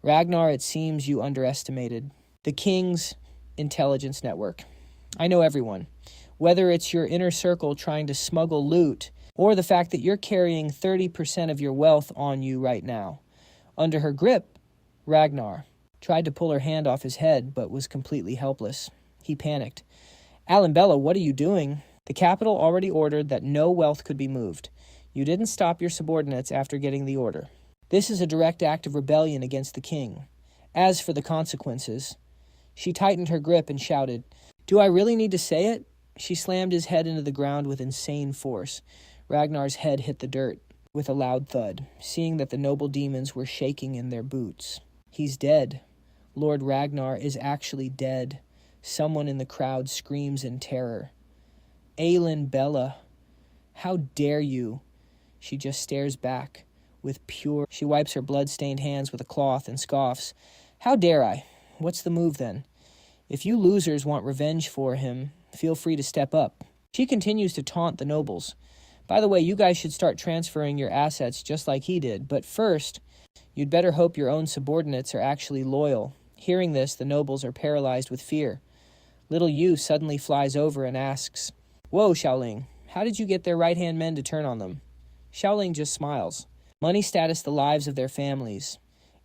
Ragnar, it seems you underestimated the King's intelligence network. I know everyone. Whether it's your inner circle trying to smuggle loot, or the fact that you're carrying 30% of your wealth on you right now. Under her grip, Ragnar tried to pull her hand off his head, but was completely helpless. He panicked. Alambella, what are you doing? The capital already ordered that no wealth could be moved. You didn't stop your subordinates after getting the order. This is a direct act of rebellion against the king. As for the consequences, she tightened her grip and shouted, Do I really need to say it? She slammed his head into the ground with insane force. Ragnar's head hit the dirt with a loud thud, seeing that the noble demons were shaking in their boots. He's dead. Lord Ragnar is actually dead. Someone in the crowd screams in terror. Aelin Bella, how dare you? She just stares back with pure... She wipes her blood-stained hands with a cloth and scoffs. How dare I? What's the move then? If you losers want revenge for him, feel free to step up. She continues to taunt the nobles. By the way, you guys should start transferring your assets just like he did. But first, you'd better hope your own subordinates are actually loyal. Hearing this, the nobles are paralyzed with fear. Little Yu suddenly flies over and asks, Whoa, Xiaoling, how did you get their right-hand men to turn on them? Xiaoling just smiles. Money, status, the lives of their families.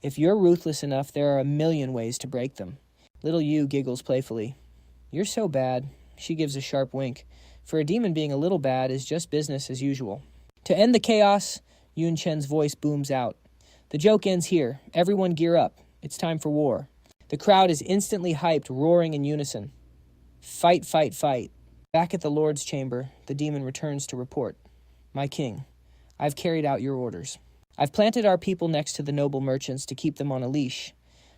If you're ruthless enough, there are a million ways to break them. Little Yu giggles playfully. You're so bad. She gives a sharp wink. For a demon, being a little bad is just business as usual. To end the chaos, Yun Chen's voice booms out. The joke ends here. Everyone gear up. It's time for war. The crowd is instantly hyped, roaring in unison. Fight, fight, fight. Back at the Lord's chamber, the demon returns to report. My king, I've carried out your orders. I've planted our people next to the noble merchants to keep them on a leash.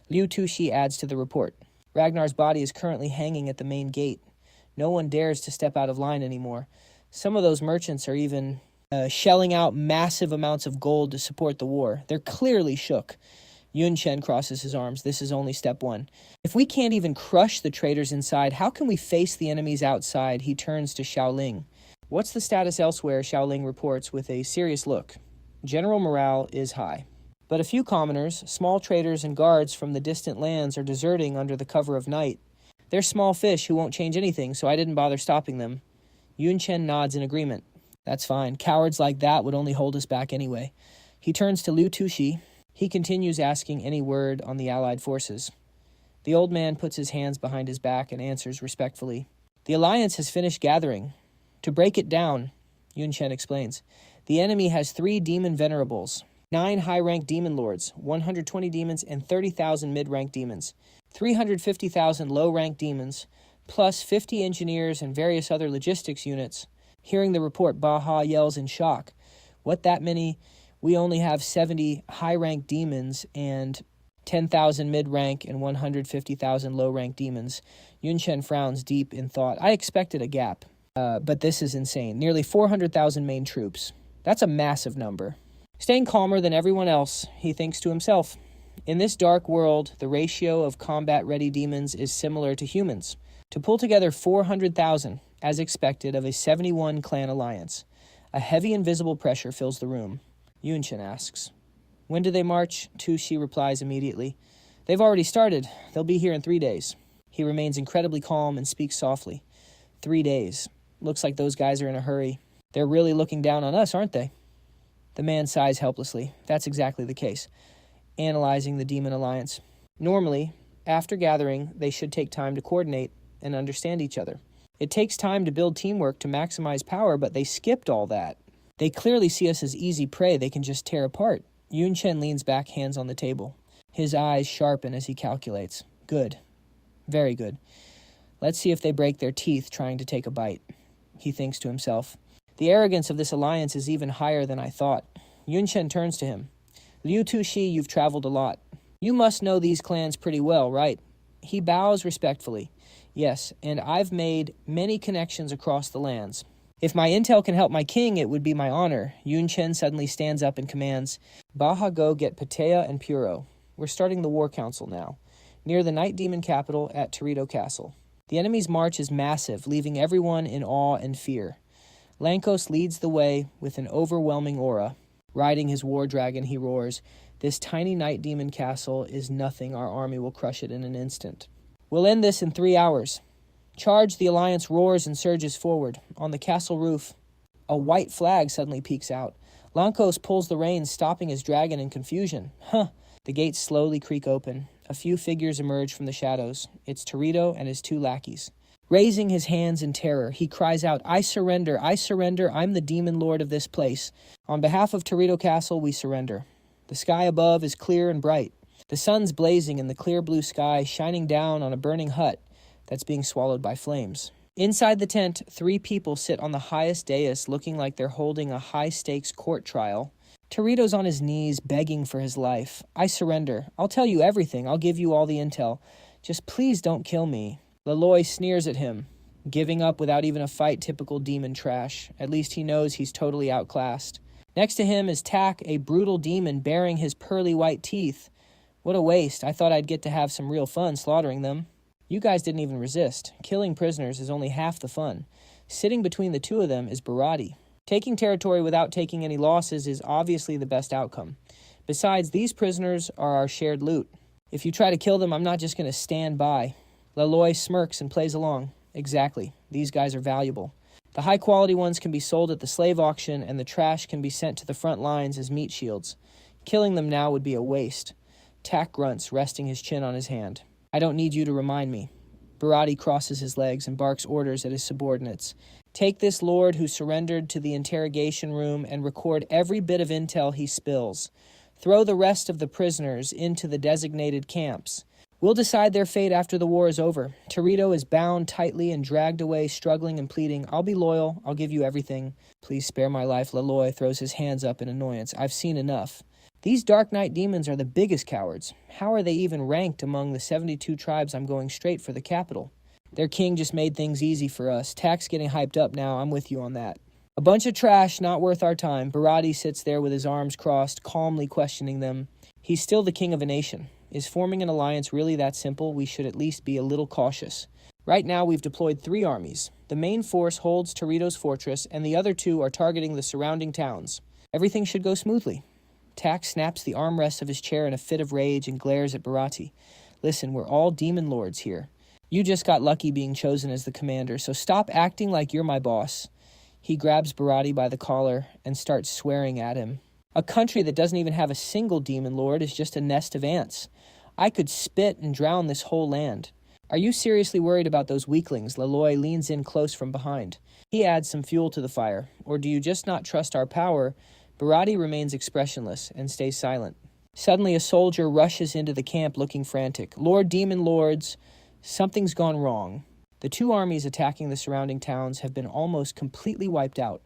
Liu Tushi adds to the report. Ragnar's body is currently hanging at the main gate. No one dares to step out of line anymore. Some of those merchants are even shelling out massive amounts of gold to support the war. They're clearly shook. Yun Chen crosses his arms. This is only step one. If we can't even crush the traitors inside, how can we face the enemies outside? He turns to Xiaoling. What's the status elsewhere? Xiaoling reports with a serious look. General morale is high. But a few commoners, small traders and guards from the distant lands are deserting under the cover of night. They're small fish who won't change anything, so I didn't bother stopping them. Yun Chen nods in agreement. That's fine. Cowards like that would only hold us back anyway. He turns to Liu Tushi. He continues asking any word on the allied forces. The old man puts his hands behind his back and answers respectfully. The alliance has finished gathering. To break it down, Yun Chen explains, the enemy has 3 demon venerables, 9 high-ranked demon lords, 120 demons, and 30,000 mid-ranked demons, 350,000 low-ranked demons, plus 50 engineers and various other logistics units. Hearing the report, Baha yells in shock. What, that many? We only have 70 high-ranked demons and 10,000 mid-rank and 150,000 low-ranked demons. Yun Chen frowns deep in thought. I expected a gap, but this is insane. Nearly 400,000 main troops. That's a massive number. Staying calmer than everyone else, he thinks to himself. In this dark world, the ratio of combat-ready demons is similar to humans. To pull together 400,000, as expected, of a 71-clan alliance, a heavy invisible pressure fills the room. Yun Chen asks, When do they march? Tushi replies immediately. They've already started. They'll be here in 3 days. He remains incredibly calm and speaks softly. 3 days. Looks like those guys are in a hurry. They're really looking down on us, aren't they? The man sighs helplessly. That's exactly the case. Analyzing the demon alliance. Normally, after gathering, they should take time to coordinate and understand each other. It takes time to build teamwork to maximize power, but they skipped all that. They clearly see us as easy prey they can just tear apart. Yun Chen leans back, hands on the table. His eyes sharpen as he calculates. Good. Very good. Let's see if they break their teeth trying to take a bite. He thinks to himself. The arrogance of this alliance is even higher than I thought. Yun Chen turns to him. Liu Tushi, you've traveled a lot. You must know these clans pretty well, right? He bows respectfully. Yes, and I've made many connections across the lands. If my intel can help my king, it would be my honor. Yun Chen suddenly stands up and commands, Baja go get Patea and Puro. We're starting the war council now, near the Night Demon capital at Torito Castle. The enemy's march is massive, leaving everyone in awe and fear. Lankos leads the way with an overwhelming aura. Riding his war dragon, he roars, This tiny Night Demon castle is nothing. Our army will crush it in an instant. We'll end this in 3 hours. Charge, the Alliance roars and surges forward. On the castle roof, a white flag suddenly peeks out. Lankos pulls the reins, stopping his dragon in confusion. The gates slowly creak open. A few figures emerge from the shadows. It's Torito and his 2 lackeys. Raising his hands in terror, he cries out, I surrender, I'm the demon lord of this place. On behalf of Torito Castle, we surrender. The sky above is clear and bright. The sun's blazing in the clear blue sky, shining down on a burning hut that's being swallowed by flames. Inside the tent, 3 people sit on the highest dais, looking like they're holding a high-stakes court trial. Torito's on his knees, begging for his life. I surrender. I'll tell you everything. I'll give you all the intel. Just please don't kill me. Laloy sneers at him, giving up without even a fight, typical demon trash. At least he knows he's totally outclassed. Next to him is Tak, a brutal demon bearing his pearly white teeth. What a waste. I thought I'd get to have some real fun slaughtering them. You guys didn't even resist. Killing prisoners is only half the fun. Sitting between the 2 of them is Barati. Taking territory without taking any losses is obviously the best outcome. Besides, these prisoners are our shared loot. If you try to kill them, I'm not just going to stand by. Laloy smirks and plays along. Exactly. These guys are valuable. The high-quality ones can be sold at the slave auction, and the trash can be sent to the front lines as meat shields. Killing them now would be a waste. Tak grunts, resting his chin on his hand. I don't need you to remind me. Barati crosses his legs and barks orders at his subordinates. Take this lord who surrendered to the interrogation room and record every bit of intel he spills. Throw the rest of the prisoners into the designated camps. We'll decide their fate after the war is over. Torito is bound tightly and dragged away, struggling and pleading. I'll be loyal. I'll give you everything. Please spare my life. Laloy throws his hands up in annoyance. I've seen enough. These Dark Knight demons are the biggest cowards. How are they even ranked among the 72 tribes? I'm going straight for the capital. Their king just made things easy for us. Tak's getting hyped up now. I'm with you on that. A bunch of trash, not worth our time. Barati sits there with his arms crossed, calmly questioning them. He's still the king of a nation. Is forming an alliance really that simple? We should at least be a little cautious. Right now, we've deployed 3 armies. The main force holds Torito's fortress, and the other 2 are targeting the surrounding towns. Everything should go smoothly. Tak snaps the armrest of his chair in a fit of rage and glares at Barati. Listen, we're all demon lords here. You just got lucky being chosen as the commander, so stop acting like you're my boss. He grabs Barati by the collar and starts swearing at him. A country that doesn't even have a single demon lord is just a nest of ants. I could spit and drown this whole land. Are you seriously worried about those weaklings? Laloy leans in close from behind. He adds some fuel to the fire. Or do you just not trust our power? Barati remains expressionless and stays silent. Suddenly a soldier rushes into the camp looking frantic. Lord Demon Lords, something's gone wrong. The 2 armies attacking the surrounding towns have been almost completely wiped out.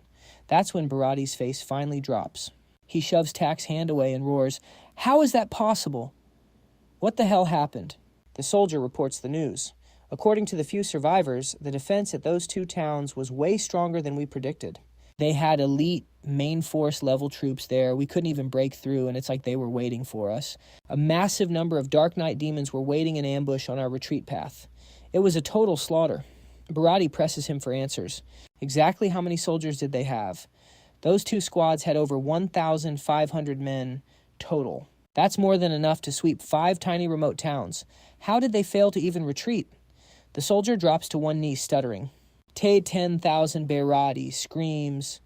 That's when Barati's face finally drops. He shoves Tak's hand away and roars, How is that possible? What the hell happened? The soldier reports the news. According to the few survivors, the defense at those 2 towns was way stronger than we predicted. They had elite main force level troops there. We couldn't even break through, and it's like they were waiting for us. A massive number of Dark Knight demons were waiting in ambush on our retreat path. It was a total slaughter. Barati presses him for answers. Exactly how many soldiers did they have? Those 2 squads had over 1,500 men total. That's more than enough to sweep 5 tiny remote towns. How did they fail to even retreat? The soldier drops to one knee, stuttering. Te 10,000 Barati screams.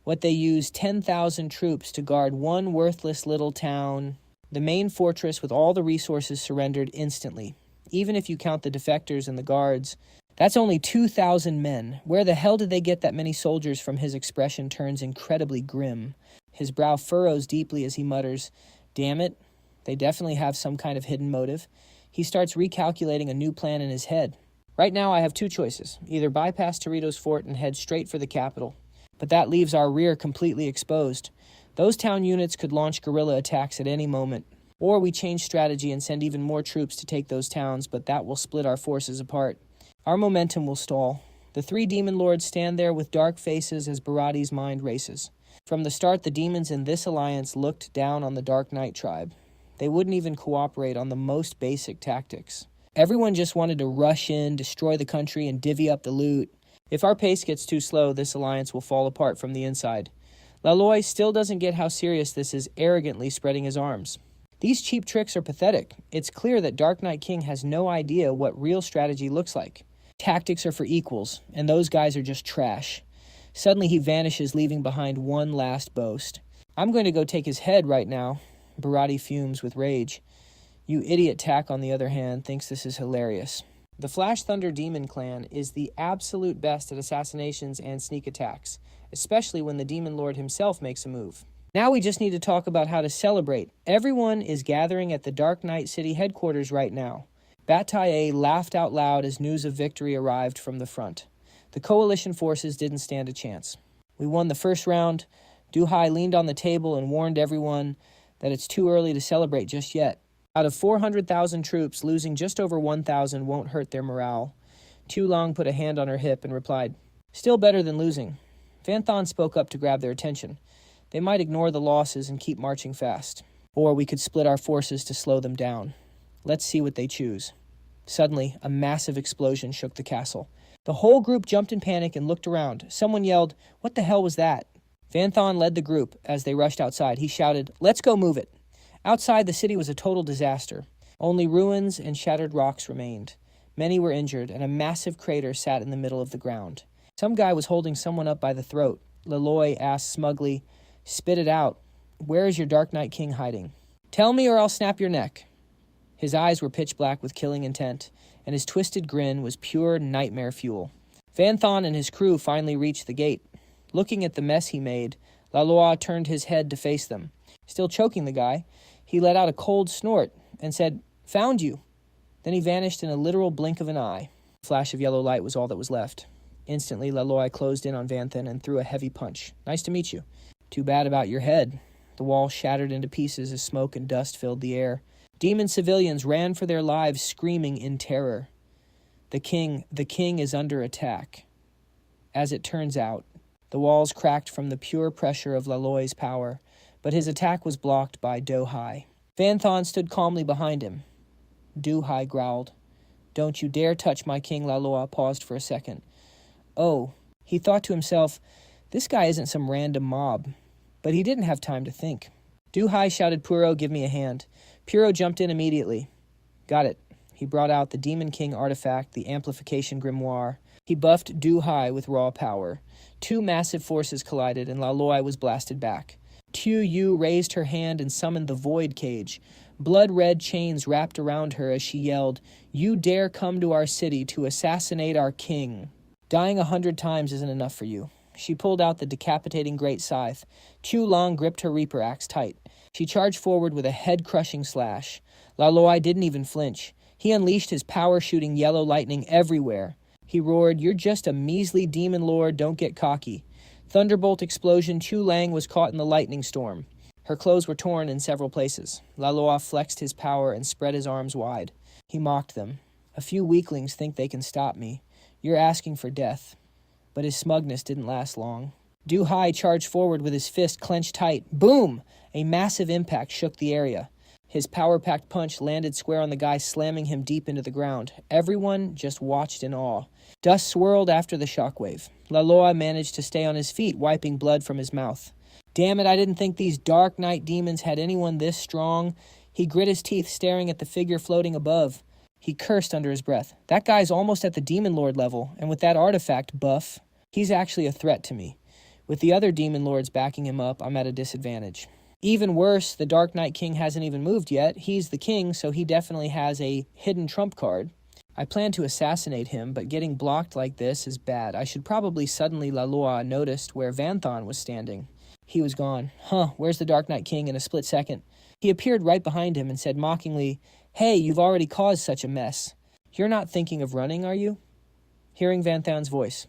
What they used 10,000 troops to guard one worthless little town. The main fortress with all the resources surrendered instantly. Even if you count the defectors and the guards, that's only 2,000 men. Where the hell did they get that many soldiers from? His expression turns incredibly grim. His brow furrows deeply as he mutters, Damn it, they definitely have some kind of hidden motive. He starts recalculating a new plan in his head. Right now I have 2 choices. Either bypass Torito's fort and head straight for the capital. But that leaves our rear completely exposed. Those town units could launch guerrilla attacks at any moment. Or we change strategy and send even more troops to take those towns, but that will split our forces apart. Our momentum will stall. The three demon lords stand there with dark faces as Bharati's mind races. From the start, the demons in this alliance looked down on the Dark Knight tribe. They wouldn't even cooperate on the most basic tactics. Everyone just wanted to rush in, destroy the country, and divvy up the loot. If our pace gets too slow, this alliance will fall apart from the inside. Laloi still doesn't get how serious this is, arrogantly spreading his arms. These cheap tricks are pathetic. It's clear that Dark Knight King has no idea what real strategy looks like. Tactics are for equals, and those guys are just trash. Suddenly he vanishes, leaving behind one last boast. I'm going to go take his head right now. Bharati fumes with rage. You idiot Tack, on the other hand, thinks this is hilarious. The Flash Thunder Demon Clan is the absolute best at assassinations and sneak attacks, especially when the Demon Lord himself makes a move. Now we just need to talk about how to celebrate. Everyone is gathering at the Dark Knight City headquarters right now. Bataille laughed out loud as news of victory arrived from the front. The coalition forces didn't stand a chance. We won the first round. Duhai leaned on the table and warned everyone that it's too early to celebrate just yet. Out of 400,000 troops, losing just over 1,000 won't hurt their morale. Tu Long put a hand on her hip and replied, "Still better than losing." Van Thon spoke up to grab their attention. They might ignore the losses and keep marching fast. Or we could split our forces to slow them down. Let's see what they choose. Suddenly, a massive explosion shook the castle. The whole group jumped in panic and looked around. Someone yelled, "What the hell was that?" Van Thon led the group as they rushed outside. He shouted, "Let's go move it." Outside, the city was a total disaster. Only ruins and shattered rocks remained. Many were injured, and a massive crater sat in the middle of the ground. Some guy was holding someone up by the throat. Laloi asked smugly, "Spit it out. Where is your Dark Knight King hiding?" "Tell me or I'll snap your neck." His eyes were pitch black with killing intent, and his twisted grin was pure nightmare fuel. Van Thon and his crew finally reached the gate. Looking at the mess he made, Laloi turned his head to face them. Still choking the guy, he let out a cold snort and said, "Found you." Then he vanished in a literal blink of an eye. A flash of yellow light was all that was left. Instantly, Laloi closed in on Van Thon and threw a heavy punch. "Nice to meet you." "Too bad about your head." The wall shattered into pieces as smoke and dust filled the air. Demon civilians ran for their lives, screaming in terror. The king is under attack. As it turns out, the walls cracked from the pure pressure of Laloi's power, but his attack was blocked by Duhai. Van Thon stood calmly behind him. Duhai growled, "Don't you dare touch my king." Laloi paused for a second. Oh, he thought to himself, this guy isn't some random mob. But he didn't have time to think. Duhai shouted, "Puro, give me a hand." Puro jumped in immediately. "Got it." He brought out the Demon King artifact, the Amplification Grimoire. He buffed Duhai with raw power. Two massive forces collided, and Laloi was blasted back. Tu Yu raised her hand and summoned the Void Cage. Blood-red chains wrapped around her as she yelled, "You dare come to our city to assassinate our king. Dying 100 times isn't enough for you." She pulled out the decapitating great scythe. Tu Long gripped her Reaper axe tight. She charged forward with a head-crushing slash. Laloi didn't even flinch. He unleashed his power-shooting yellow lightning everywhere. He roared, "You're just a measly demon lord, don't get cocky." Thunderbolt explosion, Chu Lang was caught in the lightning storm. Her clothes were torn in several places. Laloi flexed his power and spread his arms wide. He mocked them. "A few weaklings think they can stop me. You're asking for death." But his smugness didn't last long. Duhai charged forward with his fist clenched tight. Boom! A massive impact shook the area. His power-packed punch landed square on the guy, slamming him deep into the ground. Everyone just watched in awe. Dust swirled after the shockwave. Laloi managed to stay on his feet, wiping blood from his mouth. "Damn it, I didn't think these Dark Knight demons had anyone this strong." He grit his teeth, staring at the figure floating above. He cursed under his breath. "That guy's almost at the Demon Lord level, and with that artifact buff, he's actually a threat to me. With the other Demon Lords backing him up, I'm at a disadvantage." Even worse, the Dark Knight King hasn't even moved yet. He's the king, so he definitely has a hidden trump card. I plan to assassinate him, but getting blocked like this is bad. I should probably suddenly Laloi noticed where Van Thon was standing. He was gone. Where's the Dark Knight King in a split second? He appeared right behind him and said mockingly, "Hey, you've already caused such a mess. You're not thinking of running, are you?" Hearing Van Thon's voice,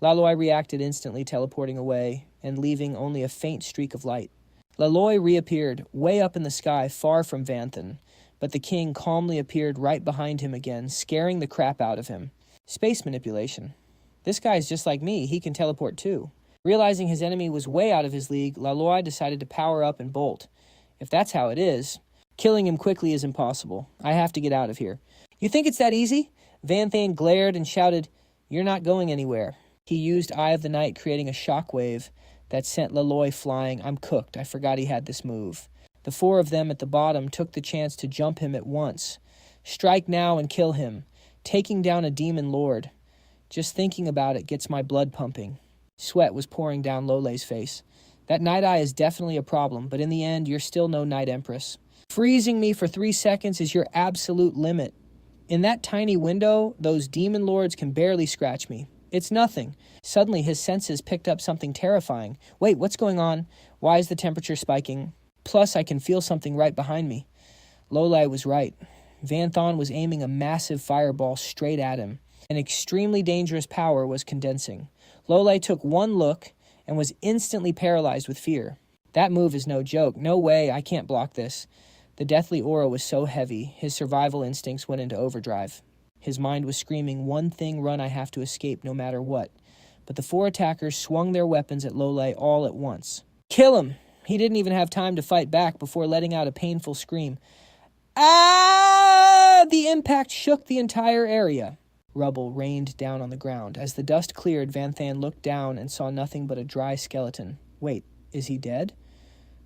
Laloi reacted instantly, teleporting away, and leaving only a faint streak of light. Laloi reappeared, way up in the sky, far from Vanthan, but the king calmly appeared right behind him again, scaring the crap out of him. Space manipulation. This guy's just like me, he can teleport too. Realizing his enemy was way out of his league, Laloi decided to power up and bolt. If that's how it is, killing him quickly is impossible. I have to get out of here. You think it's that easy? Vanthan glared and shouted, "You're not going anywhere." He used Eye of the Night, creating a shockwave that sent Laloi flying. I'm cooked. I forgot he had this move. The four of them at the bottom took the chance to jump him at once. Strike now and kill him, taking down a demon lord. Just thinking about it gets my blood pumping. Sweat was pouring down Lolei's face. That Night Eye is definitely a problem, but in the end, you're still no Night Empress. Freezing me for 3 seconds is your absolute limit. In that tiny window, those demon lords can barely scratch me. It's nothing. Suddenly, his senses picked up something terrifying. Wait, what's going on? Why is the temperature spiking? Plus, I can feel something right behind me. Lolei was right. Vanthan was aiming a massive fireball straight at him. An extremely dangerous power was condensing. Lolei took one look and was instantly paralyzed with fear. That move is no joke. No way, I can't block this. The deathly aura was so heavy, his survival instincts went into overdrive. His mind was screaming, "One thing, run, I have to escape no matter what." But the four attackers swung their weapons at Lolei all at once. Kill him! He didn't even have time to fight back before letting out a painful scream. Ah! The impact shook the entire area. Rubble rained down on the ground. As the dust cleared, Vanthan looked down and saw nothing but a dry skeleton. Wait, is he dead?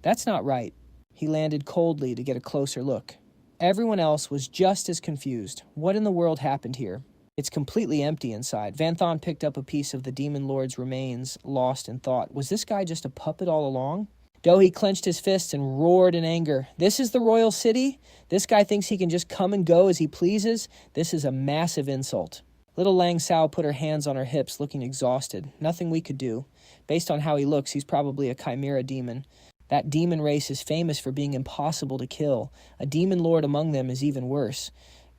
That's not right. He landed coldly to get a closer look. Everyone else was just as confused. What in the world happened here? It's completely empty inside. Vanthan picked up a piece of the demon lord's remains, lost in thought. Was this guy just a puppet all along? Dohi clenched his fists and roared in anger. This is the royal city? This guy thinks he can just come and go as he pleases? This is a massive insult. Little Lang Sao put her hands on her hips, looking exhausted. Nothing we could do. Based on how he looks, he's probably a chimera demon. That demon race is famous for being impossible to kill. A demon lord among them is even worse.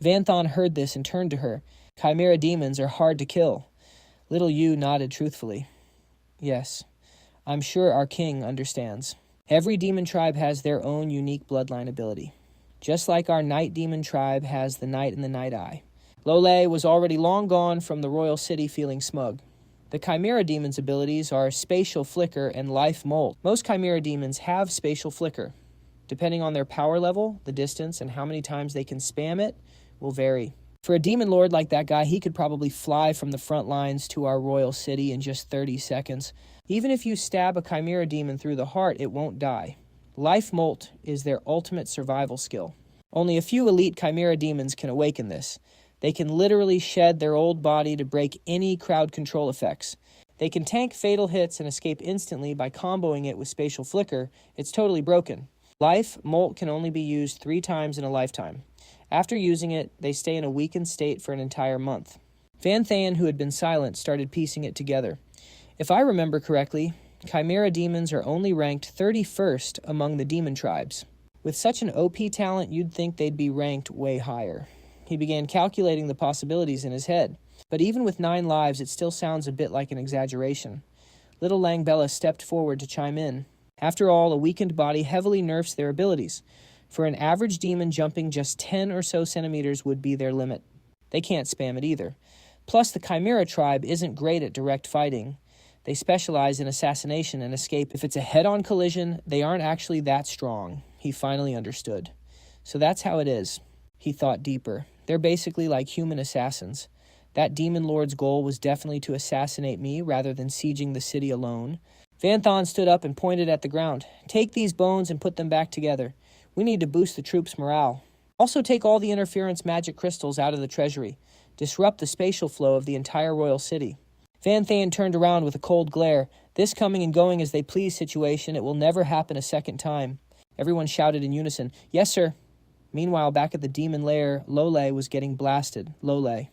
Vanthan heard this and turned to her. Chimera demons are hard to kill. Little Yu nodded truthfully. Yes, I'm sure our king understands. Every demon tribe has their own unique bloodline ability. Just like our night demon tribe has the night and the night eye. Lolei was already long gone from the royal city feeling smug. The Chimera Demon's abilities are Spatial Flicker and Life Molt. Most Chimera Demons have Spatial Flicker. Depending on their power level, the distance, and how many times they can spam it will vary. For a Demon Lord like that guy, he could probably fly from the front lines to our royal city in just 30 seconds. Even if you stab a Chimera Demon through the heart, it won't die. Life Molt is their ultimate survival skill. Only a few elite Chimera Demons can awaken this. They can literally shed their old body to break any crowd control effects. They can tank fatal hits and escape instantly by comboing it with Spatial Flicker. It's totally broken. Life Molt can only be used 3 times in a lifetime. After using it, they stay in a weakened state for an entire month. Vanthan, who had been silent, started piecing it together. If I remember correctly, Chimera Demons are only ranked 31st among the demon tribes. With such an OP talent, you'd think they'd be ranked way higher. He began calculating the possibilities in his head. But even with 9 lives, it still sounds a bit like an exaggeration. Little Langbella stepped forward to chime in. After all, a weakened body heavily nerfs their abilities. For an average demon, jumping just 10 or so centimeters would be their limit. They can't spam it either. Plus, the Chimera tribe isn't great at direct fighting. They specialize in assassination and escape. If it's a head-on collision, they aren't actually that strong. He finally understood. So that's how it is. He thought deeper. They're basically like human assassins. That demon lord's goal was definitely to assassinate me rather than sieging the city alone. Vanthan stood up and pointed at the ground. Take these bones and put them back together. We need to boost the troops' morale. Also take all the interference magic crystals out of the treasury. Disrupt the spatial flow of the entire royal city. Vanthan turned around with a cold glare. This coming and going as they please situation, it will never happen a second time. Everyone shouted in unison, "Yes, sir." Meanwhile, back at the demon lair, Lolei was getting blasted. Lolei,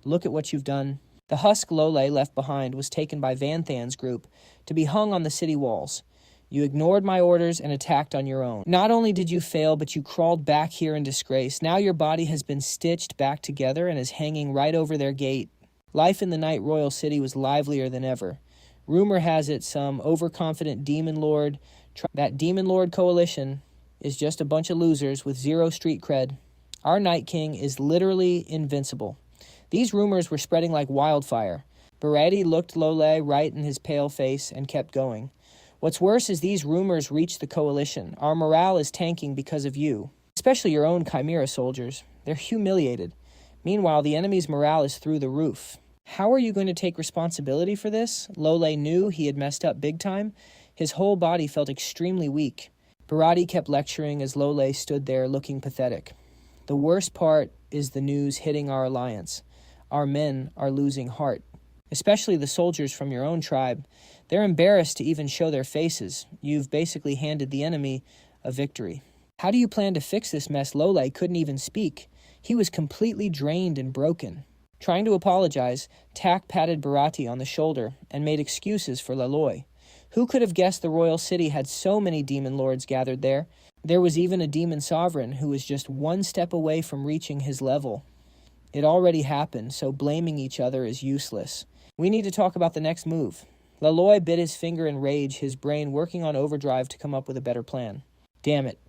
look at what you've done. The husk Lolei left behind was taken by Vanthan's group to be hung on the city walls. You ignored my orders and attacked on your own. Not only did you fail, but you crawled back here in disgrace. Now your body has been stitched back together and is hanging right over their gate. Life in the night royal city was livelier than ever. Rumor has it some overconfident demon lord. That demon lord coalition is just a bunch of losers with zero street cred. Our Night King is literally invincible. These rumors were spreading like wildfire. Bharati looked Lole right in his pale face and kept going. What's worse is these rumors reached the coalition. Our morale is tanking because of you, especially your own Chimera soldiers. They're humiliated. Meanwhile, the enemy's morale is through the roof. How are you going to take responsibility for this? Lole knew he had messed up big time. His whole body felt extremely weak. Bharati kept lecturing as Lole stood there looking pathetic. The worst part is the news hitting our alliance. Our men are losing heart, especially the soldiers from your own tribe. They're embarrassed to even show their faces. You've basically handed the enemy a victory. How do you plan to fix this mess? Lole couldn't even speak. He was completely drained and broken. Trying to apologize, Tak patted Bharati on the shoulder and made excuses for Laloi. Who could have guessed the royal city had so many demon lords gathered there? There was even a demon sovereign who was just one step away from reaching his level. It already happened, so blaming each other is useless. We need to talk about the next move. Laloi bit his finger in rage, his brain working on overdrive to come up with a better plan. Damn it.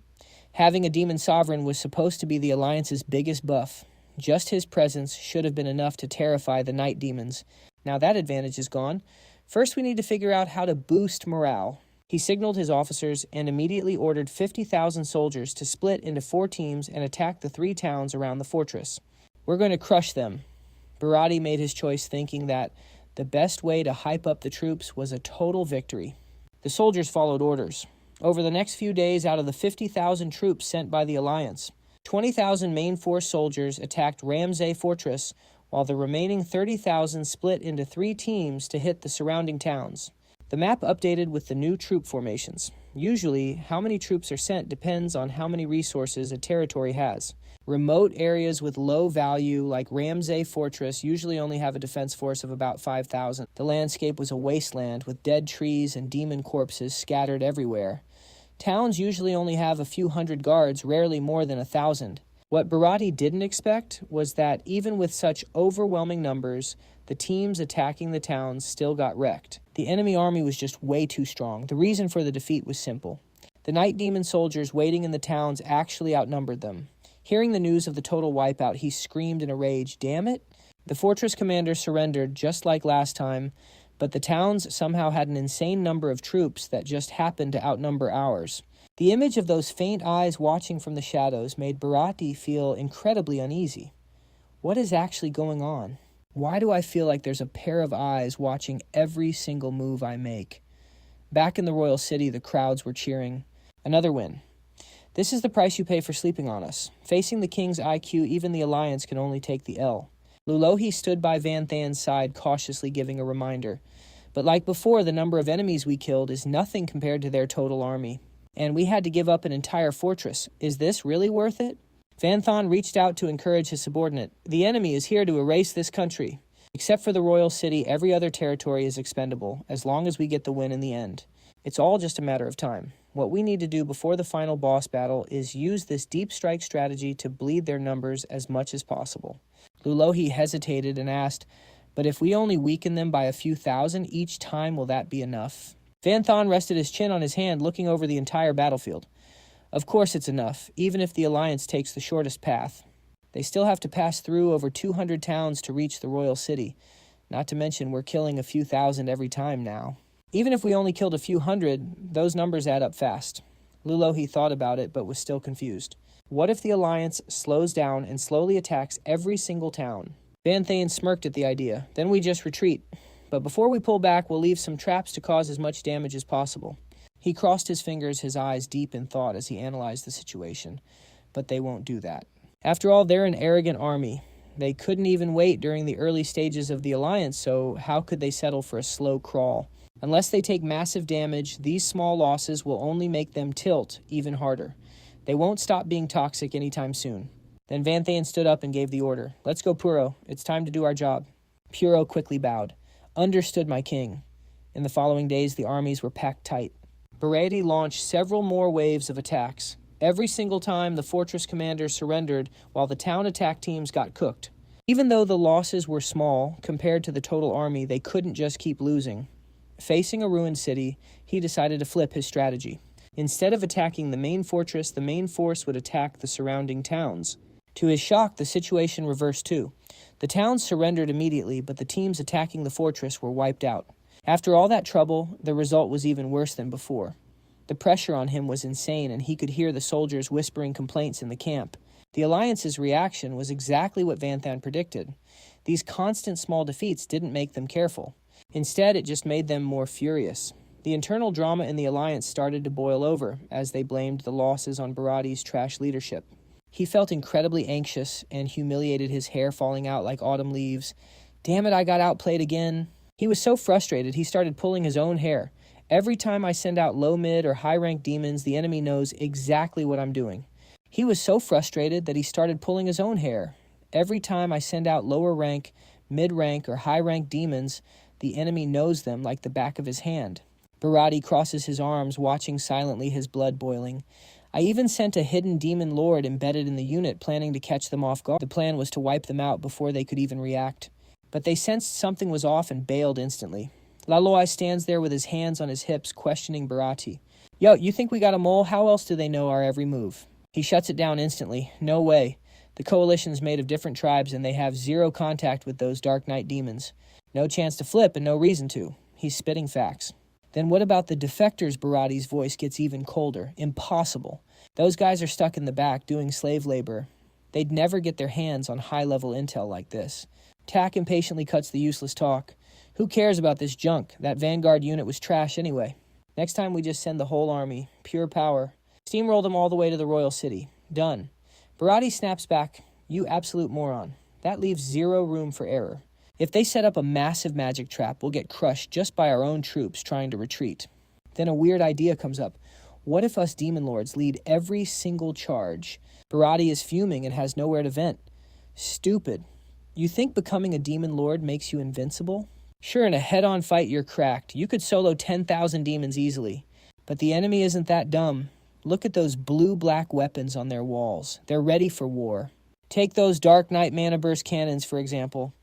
Having a demon sovereign was supposed to be the alliance's biggest buff. Just his presence should have been enough to terrify the night demons. Now that advantage is gone. First, we need to figure out how to boost morale. He signaled his officers and immediately ordered 50,000 soldiers to split into 4 teams and attack the 3 towns around the fortress. We're going to crush them. Bharati made his choice thinking that the best way to hype up the troops was a total victory. The soldiers followed orders. Over the next few days, out of the 50,000 troops sent by the alliance, 20,000 main force soldiers attacked Ramsay Fortress, while the remaining 30,000 split into 3 teams to hit the surrounding towns. The map updated with the new troop formations. Usually, how many troops are sent depends on how many resources a territory has. Remote areas with low value, like Ramsay Fortress, usually only have a defense force of about 5,000. The landscape was a wasteland with dead trees and demon corpses scattered everywhere. Towns usually only have a few hundred guards, rarely more than 1,000. What Bharati didn't expect was that even with such overwhelming numbers, the teams attacking the towns still got wrecked. The enemy army was just way too strong. The reason for the defeat was simple. The night demon soldiers waiting in the towns actually outnumbered them. Hearing the news of the total wipeout, he screamed in a rage, "Damn it!" The fortress commander surrendered just like last time, but the towns somehow had an insane number of troops that just happened to outnumber ours. The image of those faint eyes watching from the shadows made Bharati feel incredibly uneasy. What is actually going on? Why do I feel like there's a pair of eyes watching every single move I make? Back in the royal city, the crowds were cheering. Another win. This is the price you pay for sleeping on us. Facing the king's IQ, even the alliance can only take the L. Lulohi stood by Van Than's side, cautiously giving a reminder. But like before, the number of enemies we killed is nothing compared to their total army. And we had to give up an entire fortress. Is this really worth it? Van Thon reached out to encourage his subordinate. The enemy is here to erase this country. Except for the royal city, every other territory is expendable, as long as we get the win in the end. It's all just a matter of time. What we need to do before the final boss battle is use this deep strike strategy to bleed their numbers as much as possible. Lulohi hesitated and asked, "But if we only weaken them by a few thousand each time, will that be enough?" Van Thon rested his chin on his hand, looking over the entire battlefield. Of course it's enough, even if the alliance takes the shortest path. They still have to pass through over 200 towns to reach the royal city. Not to mention we're killing a few thousand every time now. Even if we only killed a few hundred, those numbers add up fast. Lulohi thought about it, but was still confused. What if the alliance slows down and slowly attacks every single town? Van Thane smirked at the idea. Then we just retreat. But before we pull back, we'll leave some traps to cause as much damage as possible. He crossed his fingers, his eyes deep in thought as he analyzed the situation. But they won't do that. After all, they're an arrogant army. They couldn't even wait during the early stages of the alliance, so how could they settle for a slow crawl? Unless they take massive damage, these small losses will only make them tilt even harder. They won't stop being toxic anytime soon. Then Van Thane stood up and gave the order. "Let's go, Puro. It's time to do our job." Puro quickly bowed. "Understood, my king." In the following days, the armies were packed tight. Bharati launched several more waves of attacks. Every single time, the fortress commanders surrendered while the town attack teams got cooked. Even though the losses were small compared to the total army, they couldn't just keep losing. Facing a ruined city, he decided to flip his strategy. Instead of attacking the main fortress, the main force would attack the surrounding towns. To his shock, the situation reversed too. The towns surrendered immediately, but the teams attacking the fortress were wiped out. After all that trouble, the result was even worse than before. The pressure on him was insane, and he could hear the soldiers whispering complaints in the camp. The Alliance's reaction was exactly what Vanthan predicted. These constant small defeats didn't make them careful. Instead, it just made them more furious. The internal drama in the Alliance started to boil over as they blamed the losses on Bharati's trash leadership. He felt incredibly anxious and humiliated, his hair falling out like autumn leaves. Damn it, I got outplayed again. He was so frustrated, he started pulling his own hair. Every time I send out low, mid, or high-ranked demons, the enemy knows exactly what I'm doing. He was so frustrated that he started pulling his own hair. Every time I send out lower rank, mid-rank, or high-rank demons, the enemy knows them like the back of his hand. Bharati crosses his arms, watching silently, his blood boiling. I even sent a hidden demon lord embedded in the unit, planning to catch them off guard. The plan was to wipe them out before they could even react. But they sensed something was off and bailed instantly. Laloi stands there with his hands on his hips, questioning Bharati. Yo, you think we got a mole? How else do they know our every move? He shuts it down instantly. No way. The coalition's made of different tribes, and they have zero contact with those Dark Knight demons. No chance to flip and no reason to. He's spitting facts. Then what about the defectors? Bharati's voice gets even colder. Impossible. Those guys are stuck in the back doing slave labor. They'd never get their hands on high-level intel like this. Tak impatiently cuts the useless talk. Who cares about this junk? That Vanguard unit was trash anyway. Next time we just send the whole army. Pure power. Steamroll them all the way to the royal city. Done. Bharati snaps back. You absolute moron. That leaves zero room for error. If they set up a massive magic trap, we'll get crushed just by our own troops trying to retreat. Then a weird idea comes up. What if us demon lords lead every single charge? Bharati is fuming and has nowhere to vent. Stupid. You think becoming a demon lord makes you invincible? Sure, in a head-on fight you're cracked. You could solo 10,000 demons easily. But the enemy isn't that dumb. Look at those blue-black weapons on their walls. They're ready for war. Take those Dark Knight Mana Burst cannons, for example.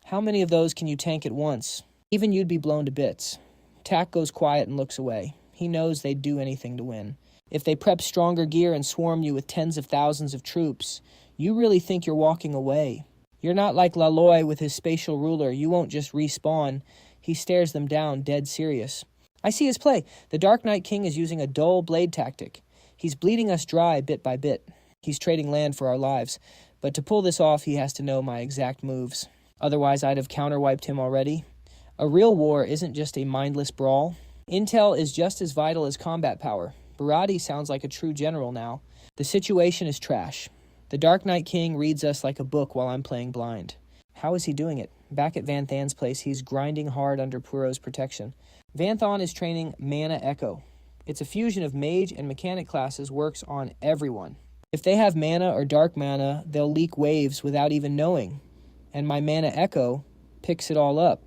How many of those can you tank at once? Even you'd be blown to bits. Tak goes quiet and looks away. He knows they'd do anything to win. If they prep stronger gear and swarm you with tens of thousands of troops, you really think you're walking away. You're not like Laloi with his spatial ruler. You won't just respawn. He stares them down, dead serious. I see his play. The Dark Knight King is using a dull blade tactic. He's bleeding us dry bit by bit. He's trading land for our lives. But to pull this off, he has to know my exact moves. Otherwise, I'd have counter-wiped him already. A real war isn't just a mindless brawl. Intel is just as vital as combat power. Bharati sounds like a true general now. The situation is trash. The Dark Knight King reads us like a book while I'm playing blind. How is he doing it? Back at Vanthan's place, he's grinding hard under Puro's protection. Vanthan is training Mana Echo. It's a fusion of Mage and Mechanic classes, works on everyone. If they have mana or dark mana, they'll leak waves without even knowing. And my Mana Echo picks it all up.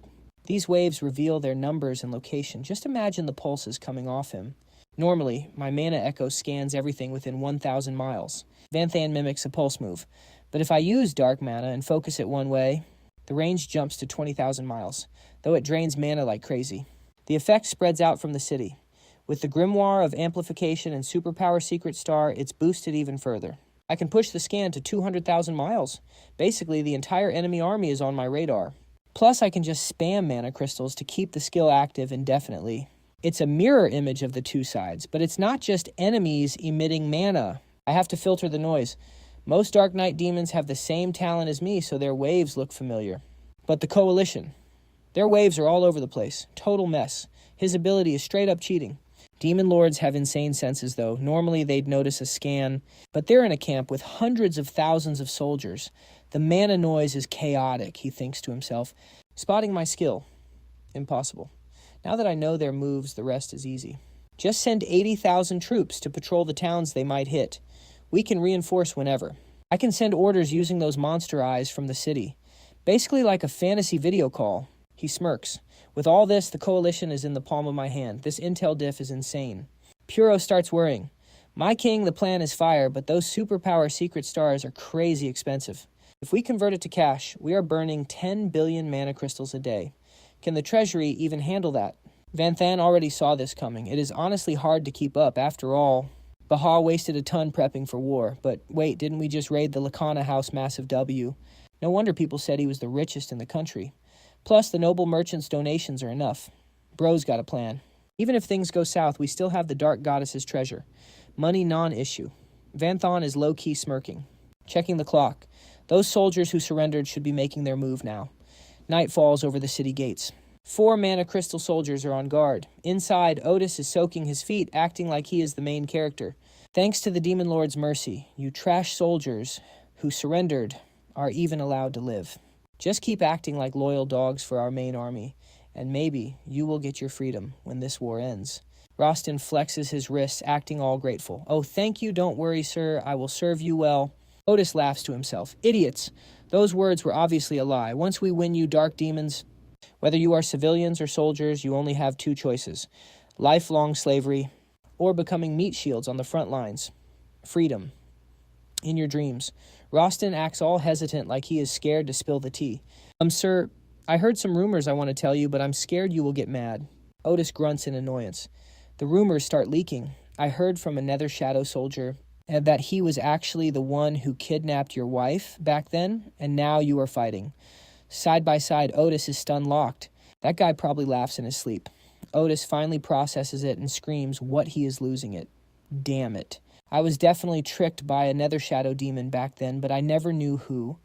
These waves reveal their numbers and location. Just imagine the pulses coming off him. Normally, my Mana Echo scans everything within 1,000 miles. Vanthan mimics a pulse move. But if I use dark mana and focus it one way, the range jumps to 20,000 miles, though it drains mana like crazy. The effect spreads out from the city. With the Grimoire of Amplification and Superpower Secret Star, it's boosted even further. I can push the scan to 200,000 miles. Basically, the entire enemy army is on my radar. Plus, I can just spam mana crystals to keep the skill active indefinitely. It's a mirror image of the two sides, but it's not just enemies emitting mana. I have to filter the noise. Most Dark Knight demons have the same talent as me, so their waves look familiar. But the Coalition, their waves are all over the place. Total mess. His ability is straight up cheating. Demon Lords have insane senses, though. Normally they'd notice a scan, but they're in a camp with hundreds of thousands of soldiers. The mana noise is chaotic, he thinks to himself. Spotting my skill. Impossible. Now that I know their moves, the rest is easy. Just send 80,000 troops to patrol the towns they might hit. We can reinforce whenever. I can send orders using those monster eyes from the city. Basically like a fantasy video call. He smirks. With all this, the Coalition is in the palm of my hand. This intel diff is insane. Puro starts worrying. My king, the plan is fire, but those superpower secret stars are crazy expensive. If we convert it to cash, we are burning 10 billion mana crystals a day. Can the treasury even handle that? Van Than already saw this coming. It is honestly hard to keep up. After all, Baha wasted a ton prepping for war. But wait, didn't we just raid the Lakana house massive W? No wonder people said he was the richest in the country. Plus, the noble merchant's donations are enough. Bro's got a plan. Even if things go south, we still have the Dark Goddess's treasure. Money non-issue. Van Than is low-key smirking. Checking the clock. Those soldiers who surrendered should be making their move now. Night falls over the city gates. 4 mana crystal soldiers are on guard. Inside, Otis is soaking his feet, acting like he is the main character. Thanks to the Demon Lord's mercy, you trash soldiers who surrendered are even allowed to live. Just keep acting like loyal dogs for our main army, and maybe you will get your freedom when this war ends. Rostin flexes his wrists, acting all grateful. Oh, thank you, don't worry, sir. I will serve you well. Otis laughs to himself. Idiots! Those words were obviously a lie. Once we win you dark demons, whether you are civilians or soldiers, you only have 2 choices. Lifelong slavery, or becoming meat shields on the front lines. Freedom. In your dreams. Rostin acts all hesitant like he is scared to spill the tea. Sir, I heard some rumors I want to tell you, but I'm scared you will get mad. Otis grunts in annoyance. The rumors start leaking. I heard from a Nether Shadow soldier that he was actually the one who kidnapped your wife back then, and now you are fighting. Side by side, Otis is stun-locked. That guy probably laughs in his sleep. Otis finally processes it and screams what he is losing it. Damn it. I was definitely tricked by a Nether Shadow demon back then, but I never knew who.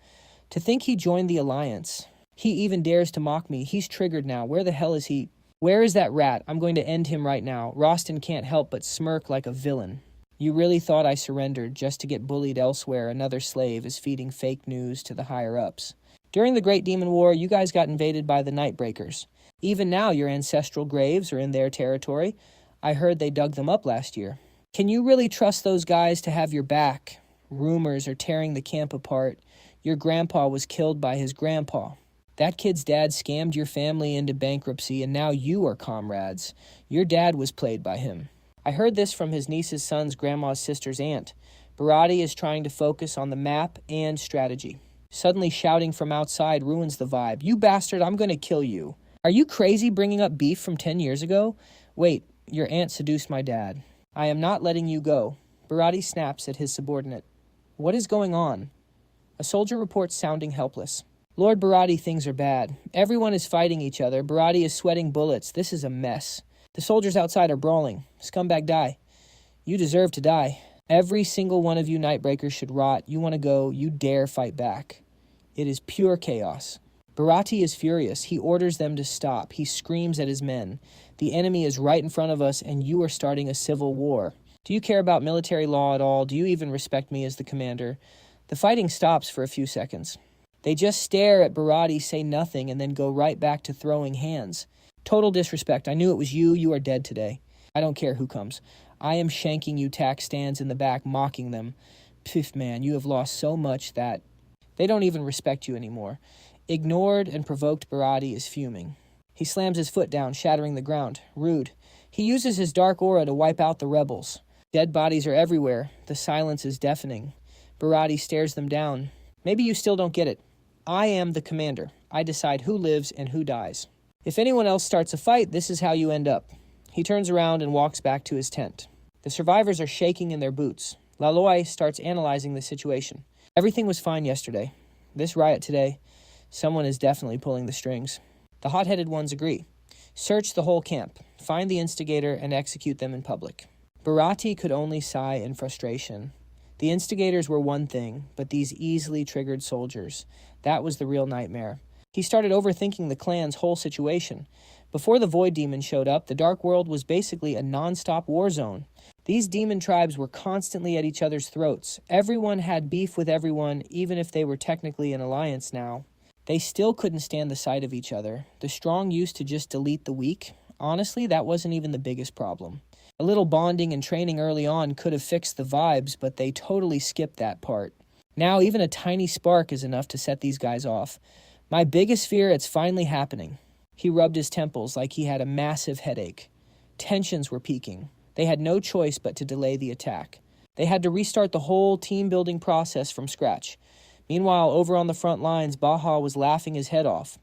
To think he joined the Alliance. He even dares to mock me. He's triggered now. Where the hell is he? Where is that rat? I'm going to end him right now. Rostin can't help but smirk like a villain. You really thought I surrendered just to get bullied elsewhere. Another slave is feeding fake news to the higher-ups. During the Great Demon War, you guys got invaded by the Nightbreakers. Even now, your ancestral graves are in their territory. I heard they dug them up last year. Can you really trust those guys to have your back? Rumors are tearing the camp apart. Your grandpa was killed by his grandpa. That kid's dad scammed your family into bankruptcy, and now you are comrades. Your dad was played by him. I heard this from his niece's son's grandma's sister's aunt. Barati is trying to focus on the map and strategy. Suddenly shouting from outside ruins the vibe. You bastard, I'm going to kill you. Are you crazy bringing up beef from 10 years ago? Wait, your aunt seduced my dad. I am not letting you go. Barati snaps at his subordinate. What is going on? A soldier reports sounding helpless. Lord Barati, things are bad. Everyone is fighting each other. Barati is sweating bullets. This is a mess. The soldiers outside are brawling. Scumbag die. You deserve to die. Every single one of you Nightbreakers should rot. You want to go, you dare fight back. It is pure chaos. Barati is furious. He orders them to stop. He screams at his men. The enemy is right in front of us, and you are starting a civil war. Do you care about military law at all? Do you even respect me as the commander? The fighting stops for a few seconds. They just stare at Barati, say nothing, and then go right back to throwing hands. Total disrespect. I knew it was you. You are dead today. I don't care who comes. I am shanking you. Tack stands in the back, mocking them. Pff, man, you have lost so much that they don't even respect you anymore. Ignored and provoked, Barati is fuming. He slams his foot down, shattering the ground. Rude. He uses his dark aura to wipe out the rebels. Dead bodies are everywhere. The silence is deafening. Barati stares them down. Maybe you still don't get it. I am the commander. I decide who lives and who dies. If anyone else starts a fight, this is how you end up. He turns around and walks back to his tent. The survivors are shaking in their boots. Laloi starts analyzing the situation. Everything was fine yesterday. This riot today, someone is definitely pulling the strings. The hot-headed ones agree. Search the whole camp. Find the instigator and execute them in public. Barati could only sigh in frustration. The instigators were one thing, but these easily triggered soldiers, that was the real nightmare. He started overthinking the clan's whole situation. Before the Void Demon showed up, the Dark World was basically a non-stop war zone. These demon tribes were constantly at each other's throats. Everyone had beef with everyone, even if they were technically in alliance now. They still couldn't stand the sight of each other. The strong used to just delete the weak. Honestly, that wasn't even the biggest problem. A little bonding and training early on could have fixed the vibes, but they totally skipped that part. Now, even a tiny spark is enough to set these guys off. My biggest fear, it's finally happening. He rubbed his temples like he had a massive headache. Tensions were peaking. They had no choice but to delay the attack. They had to restart the whole team-building process from scratch. Meanwhile, over on the front lines, Baha was laughing his head off.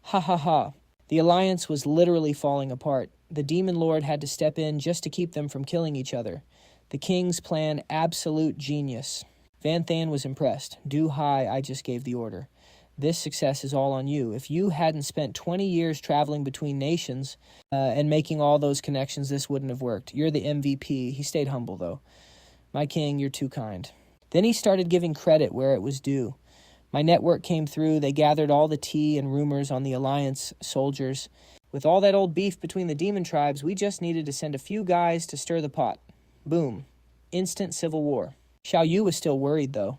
Ha ha ha. The alliance was literally falling apart. The demon lord had to step in just to keep them from killing each other. The king's plan, absolute genius. Van Than was impressed. "Do high, I just gave the order. This success is all on you. If you hadn't spent 20 years traveling between nations and making all those connections, this wouldn't have worked. You're the MVP." He stayed humble, though. "My king, you're too kind." Then he started giving credit where it was due. My network came through. They gathered all the tea and rumors on the Alliance soldiers. With all that old beef between the demon tribes, we just needed to send a few guys to stir the pot. Boom. Instant civil war. Xiao Yu was still worried, though.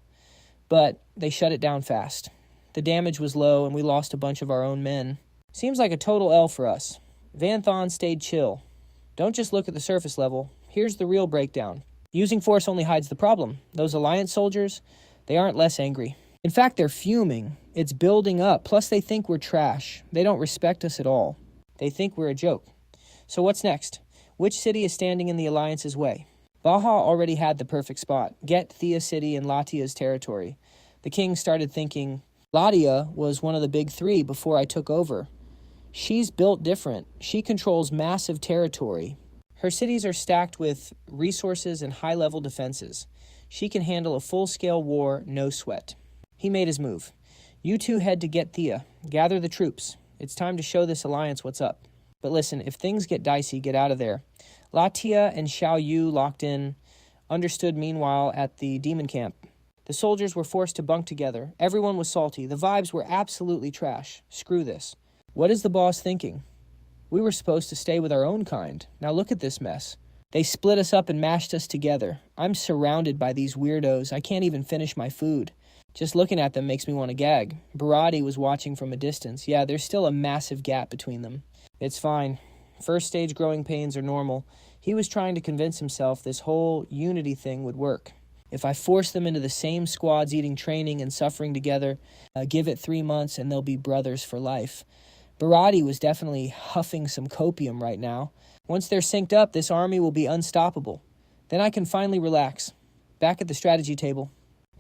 But they shut it down fast. The damage was low, and we lost a bunch of our own men. Seems like a total L for us. Van Than stayed chill. Don't just look at the surface level. Here's the real breakdown. Using force only hides the problem. Those Alliance soldiers, they aren't less angry. In fact, they're fuming. It's building up. Plus, they think we're trash. They don't respect us at all. They think we're a joke. So what's next? Which city is standing in the Alliance's way? Baja already had the perfect spot. Get Thea City in Latia's territory. The king started thinking, Latia was one of the big three before I took over. She's built different. She controls massive territory. Her cities are stacked with resources and high-level defenses. She can handle a full-scale war, no sweat. He made his move. You two head to Get Thea. Gather the troops. It's time to show this alliance what's up. But listen, if things get dicey, get out of there. Latia and Xiao Yu locked in. Understood meanwhile at the demon camp. The soldiers were forced to bunk together. Everyone was salty. The vibes were absolutely trash. Screw this. What is the boss thinking? We were supposed to stay with our own kind. Now look at this mess. They split us up and mashed us together. I'm surrounded by these weirdos. I can't even finish my food. Just looking at them makes me want to gag. Barati was watching from a distance. Yeah, there's still a massive gap between them. It's fine. First stage growing pains are normal. He was trying to convince himself this whole unity thing would work. If I force them into the same squads eating training and suffering together, give it 3 months and they'll be brothers for life. Barati was definitely huffing some copium right now. Once they're synced up, this army will be unstoppable. Then I can finally relax. Back at the strategy table.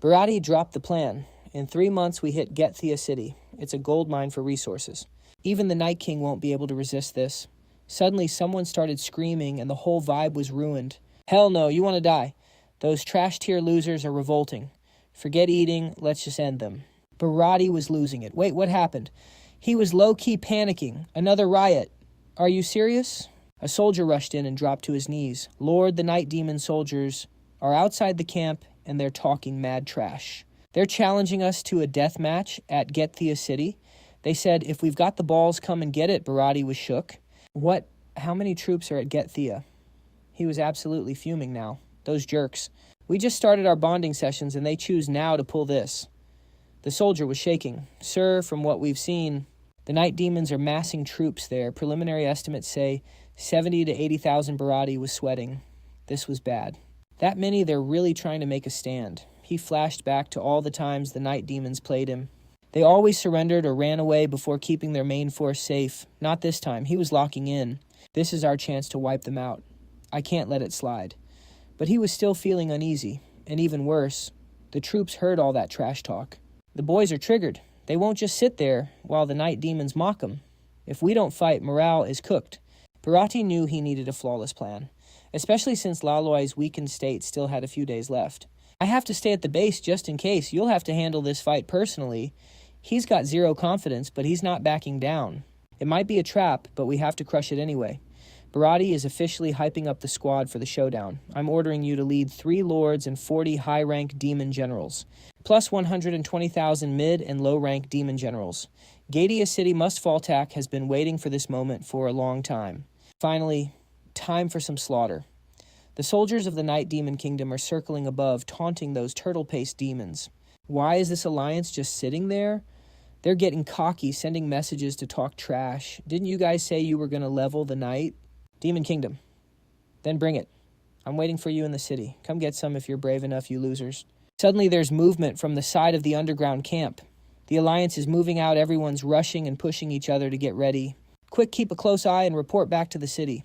Barati dropped the plan. In 3 months, we hit Get Thea City. It's a gold mine for resources. Even the Night King won't be able to resist this. Suddenly, someone started screaming and the whole vibe was ruined. Hell no, you want to die. Those trash tier losers are revolting. Forget eating, let's just end them. Barati was losing it. Wait, what happened? He was low-key panicking. Another riot. Are you serious? A soldier rushed in and dropped to his knees. Lord, the Night Demon soldiers are outside the camp and they're talking mad trash. They're challenging us to a death match at Get Thea City. They said, if we've got the balls, come and get it. Barati was shook. What? How many troops are at Get Thea? He was absolutely fuming now. Those jerks. We just started our bonding sessions and they choose now to pull this. The soldier was shaking. Sir, from what we've seen, the Night Demons are massing troops there. Preliminary estimates say 70 to 80,000 Barati was sweating. This was bad. That many, they're really trying to make a stand. He flashed back to all the times the Night Demons played him. They always surrendered or ran away before keeping their main force safe. Not this time. He was locking in. This is our chance to wipe them out. I can't let it slide. But he was still feeling uneasy. And even worse, the troops heard all that trash talk. The boys are triggered. They won't just sit there while the Night Demons mock them. If we don't fight, morale is cooked. Barati knew he needed a flawless plan, especially since Laloi's weakened state still had a few days left. I have to stay at the base just in case. You'll have to handle this fight personally. He's got zero confidence, but he's not backing down. It might be a trap, but we have to crush it anyway. Barati is officially hyping up the squad for the showdown. I'm ordering you to lead 3 lords and 40 high-rank demon generals, plus 120,000 mid- and low-rank demon generals. Gadia City Must-Fall-Tac has been waiting for this moment for a long time. Finally, time for some slaughter. The soldiers of the Night Demon Kingdom are circling above, taunting those turtle-paced demons. Why is this alliance just sitting there? They're getting cocky, sending messages to talk trash. Didn't you guys say you were going to level the night? Demon Kingdom. Then bring it. I'm waiting for you in the city. Come get some if you're brave enough, you losers. Suddenly there's movement from the side of the underground camp. The alliance is moving out. Everyone's rushing and pushing each other to get ready. Quick, keep a close eye and report back to the city.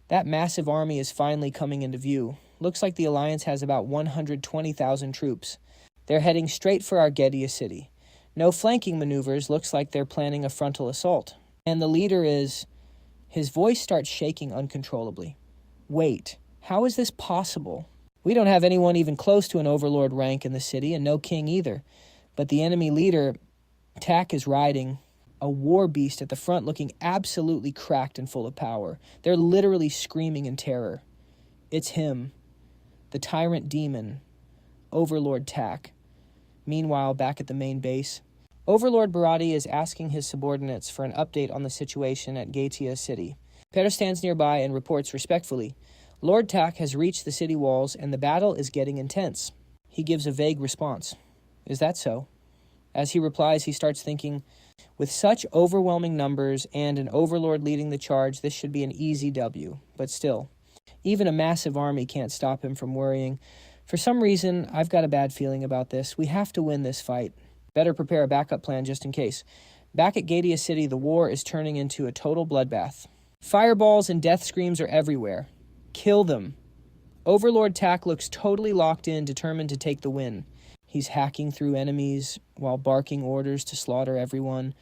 That massive army is finally coming into view. Looks like the alliance has about 120,000 troops. They're heading straight for Argedia City. No flanking maneuvers. Looks like they're planning a frontal assault. And the leader is His voice starts shaking uncontrollably. Wait, how is this possible? We don't have anyone even close to an overlord rank in the city, and no king either. But the enemy leader, Tak, is riding a war beast at the front, looking absolutely cracked and full of power. They're literally screaming in terror. It's him, the tyrant demon, Overlord Tak. Meanwhile, back at the main base, Overlord Bharati is asking his subordinates for an update on the situation at Gatia City. Per stands nearby and reports respectfully, Lord Tak has reached the city walls and the battle is getting intense. He gives a vague response. Is that so? As he replies, he starts thinking, with such overwhelming numbers and an overlord leading the charge, this should be an easy W. But still, even a massive army can't stop him from worrying. For some reason, I've got a bad feeling about this. We have to win this fight. Better prepare a backup plan just in case. Back at Gatia City, the war is turning into a total bloodbath. Fireballs and death screams are everywhere. Kill them. Overlord Tak looks totally locked in, determined to take the win. He's hacking through enemies while barking orders to slaughter everyone.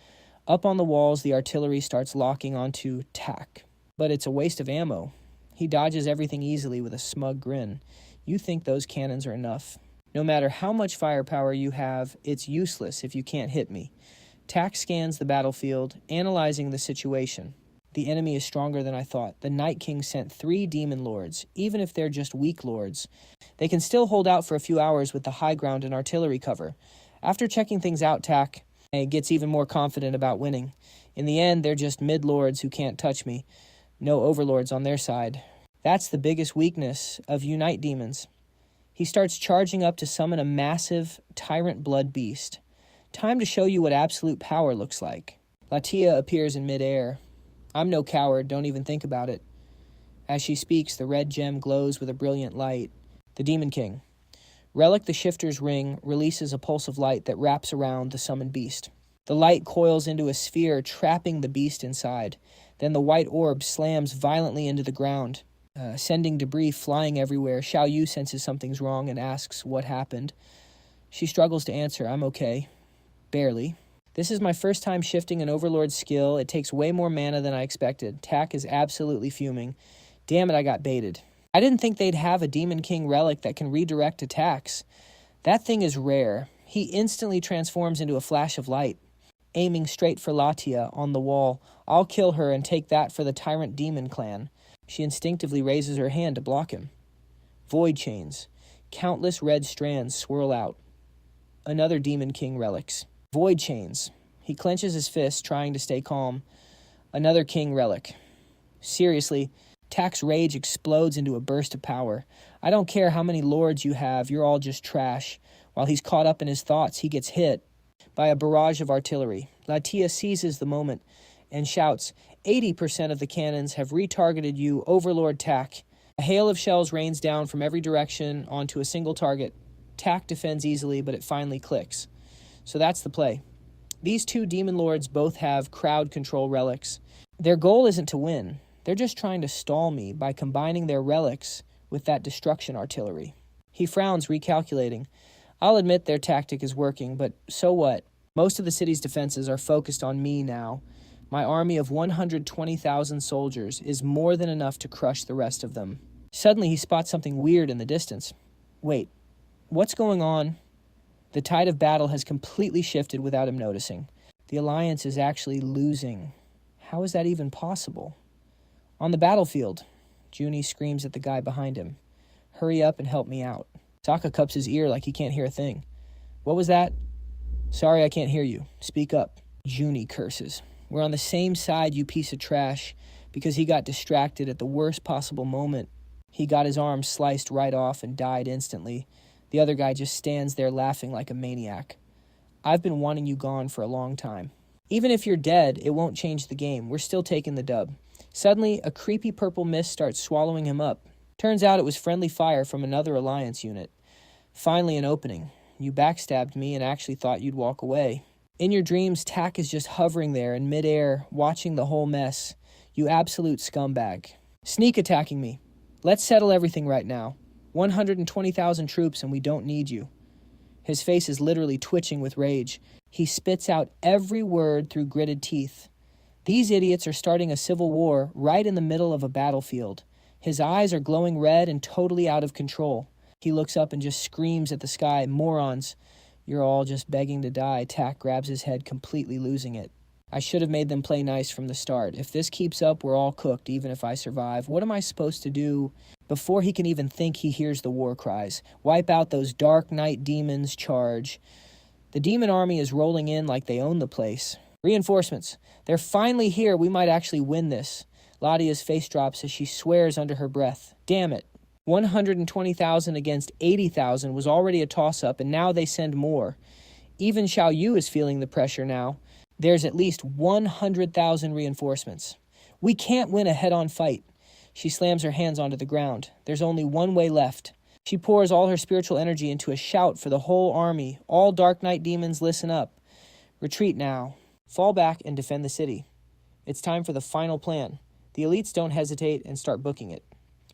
Up on the walls, the artillery starts locking onto Tak. But it's a waste of ammo. He dodges everything easily with a smug grin. You think those cannons are enough. No matter how much firepower you have, it's useless if you can't hit me. Tak scans the battlefield, analyzing the situation. The enemy is stronger than I thought. The Night King sent 3 demon lords. Even if they're just weak lords, they can still hold out for a few hours with the high ground and artillery cover. After checking things out, Tak gets even more confident about winning. In the end, they're just mid-lords who can't touch me. No overlords on their side. That's the biggest weakness of Unite Demons. He starts charging up to summon a massive tyrant blood beast. Time to show you what absolute power looks like. Latia appears in midair. I'm no coward, don't even think about it. As she speaks, the red gem glows with a brilliant light. The Demon King. Relic the Shifter's Ring releases a pulse of light that wraps around the summoned beast. The light coils into a sphere, trapping the beast inside. Then the white orb slams violently into the ground, sending debris flying everywhere. Xiao Yu senses something's wrong and asks what happened. She struggles to answer. I'm okay. Barely. This is my first time shifting an overlord's skill. It takes way more mana than I expected. Tak is absolutely fuming. Damn it, I got baited. I didn't think they'd have a Demon King relic that can redirect attacks. That thing is rare. He instantly transforms into a flash of light, aiming straight for Latia on the wall. I'll kill her and take that for the Tyrant Demon clan. She instinctively raises her hand to block him. Void chains. Countless red strands swirl out. Another Demon King relics. Void chains. He clenches his fist, trying to stay calm. Another King relic. Seriously, Tak's rage explodes into a burst of power. I don't care how many lords you have, you're all just trash. While he's caught up in his thoughts, he gets hit by a barrage of artillery. Latia seizes the moment and shouts, 80% of the cannons have retargeted you, Overlord Tak. A hail of shells rains down from every direction onto a single target. Tak defends easily, but it finally clicks. So that's the play. These 2 demon lords both have crowd control relics. Their goal isn't to win. They're just trying to stall me by combining their relics with that destruction artillery. He frowns, recalculating. I'll admit their tactic is working, but so what? Most of the city's defenses are focused on me now. My army of 120,000 soldiers is more than enough to crush the rest of them. Suddenly he spots something weird in the distance. Wait, what's going on? The tide of battle has completely shifted without him noticing. The Alliance is actually losing. How is that even possible? On the battlefield, Junie screams at the guy behind him. Hurry up and help me out. Sokka cups his ear like he can't hear a thing. What was that? Sorry, I can't hear you. Speak up. Junie curses. We're on the same side, you piece of trash, because he got distracted at the worst possible moment. He got his arm sliced right off and died instantly. The other guy just stands there laughing like a maniac. I've been wanting you gone for a long time. Even if you're dead, it won't change the game. We're still taking the dub. Suddenly, a creepy purple mist starts swallowing him up. Turns out it was friendly fire from another Alliance unit. Finally, an opening. You backstabbed me and actually thought you'd walk away. In your dreams, Tak is just hovering there in midair, watching the whole mess. You absolute scumbag. Sneak attacking me. Let's settle everything right now. 120,000 troops and we don't need you. His face is literally twitching with rage. He spits out every word through gritted teeth. These idiots are starting a civil war right in the middle of a battlefield. His eyes are glowing red and totally out of control. He looks up and just screams at the sky, "Morons! You're all just begging to die." Tak grabs his head, completely losing it. I should have made them play nice from the start. If this keeps up, we're all cooked, even if I survive. What am I supposed to do? Before he can even think, he hears the war cries. Wipe out those Dark Knight demons, charge. The demon army is rolling in like they own the place. Reinforcements. They're finally here. We might actually win this. Ladia's face drops as she swears under her breath. Damn it. 120,000 against 80,000 was already a toss-up, and now they send more. Even Xiao Yu is feeling the pressure now. There's at least 100,000 reinforcements. We can't win a head-on fight. She slams her hands onto the ground. There's only one way left. She pours all her spiritual energy into a shout for the whole army. All Dark Knight demons, listen up. Retreat now. Fall back and defend the city. It's time for the final plan. The elites don't hesitate and start booking it.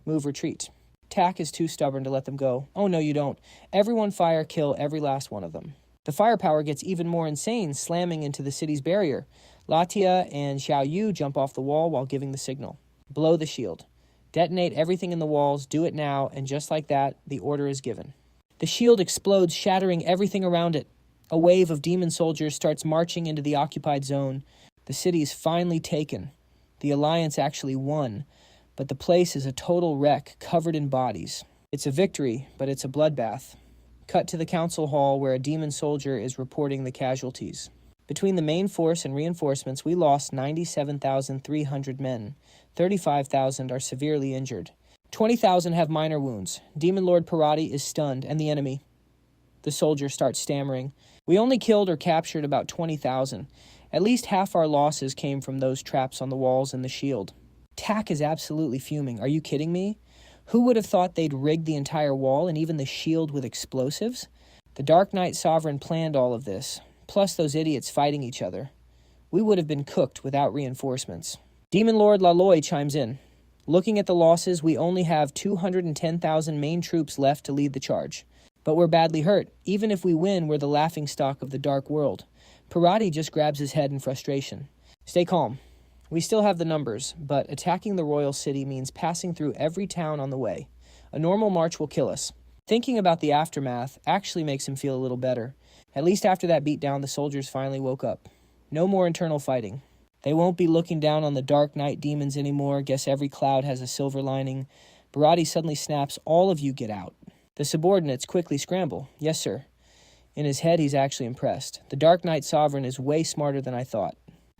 Move, retreat. Tak is too stubborn to let them go. Oh no, you don't. Everyone fire, kill every last one of them. The firepower gets even more insane, slamming into the city's barrier. Latia and Xiao Yu jump off the wall while giving the signal. Blow the shield. Detonate everything in the walls, do it now, and just like that, the order is given. The shield explodes, shattering everything around it. A wave of demon soldiers starts marching into the occupied zone. The city is finally taken. The Alliance actually won, but the place is a total wreck, covered in bodies. It's a victory, but it's a bloodbath. Cut to the council hall where a demon soldier is reporting the casualties. Between the main force and reinforcements, we lost 97,300 men. 35,000 are severely injured. 20,000 have minor wounds. Demon Lord Parati is stunned, and the enemy. The soldier starts stammering. We only killed or captured about 20,000. At least half our losses came from those traps on the walls and the shield. Tak is absolutely fuming. Are you kidding me? Who would have thought they'd rigged the entire wall and even the shield with explosives? The Dark Knight Sovereign planned all of this, plus those idiots fighting each other. We would have been cooked without reinforcements. Demon Lord Laloi chimes in. Looking at the losses, we only have 210,000 main troops left to lead the charge. But we're badly hurt. Even if we win, we're the laughingstock of the dark world. Parati just grabs his head in frustration. Stay calm. We still have the numbers, but attacking the royal city means passing through every town on the way. A normal march will kill us. Thinking about the aftermath actually makes him feel a little better. At least after that beatdown, the soldiers finally woke up. No more internal fighting. They won't be looking down on the Dark Knight demons anymore. Guess every cloud has a silver lining. Parati suddenly snaps, all of you get out. The subordinates quickly scramble. Yes, sir. In his head, he's actually impressed. The Dark Knight Sovereign is way smarter than I thought.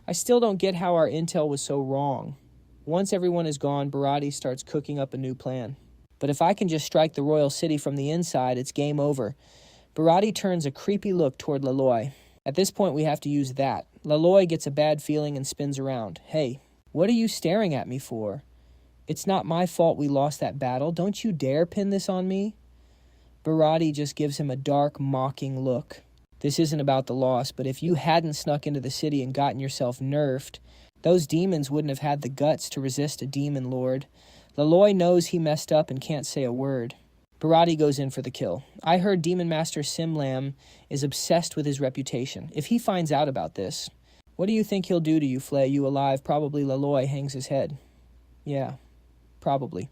I still don't get how our intel was so wrong. Once everyone is gone, Parati starts cooking up a new plan. But if I can just strike the royal city from the inside, it's game over. Parati turns a creepy look toward Laloi. At this point, we have to use that. Laloi gets a bad feeling and spins around. Hey, what are you staring at me for? It's not my fault we lost that battle. Don't you dare pin this on me. Parati just gives him a dark, mocking look. This isn't about the loss, but if you hadn't snuck into the city and gotten yourself nerfed, those demons wouldn't have had the guts to resist a demon lord. Laloi knows he messed up and can't say a word. Parati goes in for the kill. I heard Demon Master Simlam is obsessed with his reputation. If he finds out about this, what do you think he'll do to you, flay you alive? Probably Laloi hangs his head. Yeah, probably.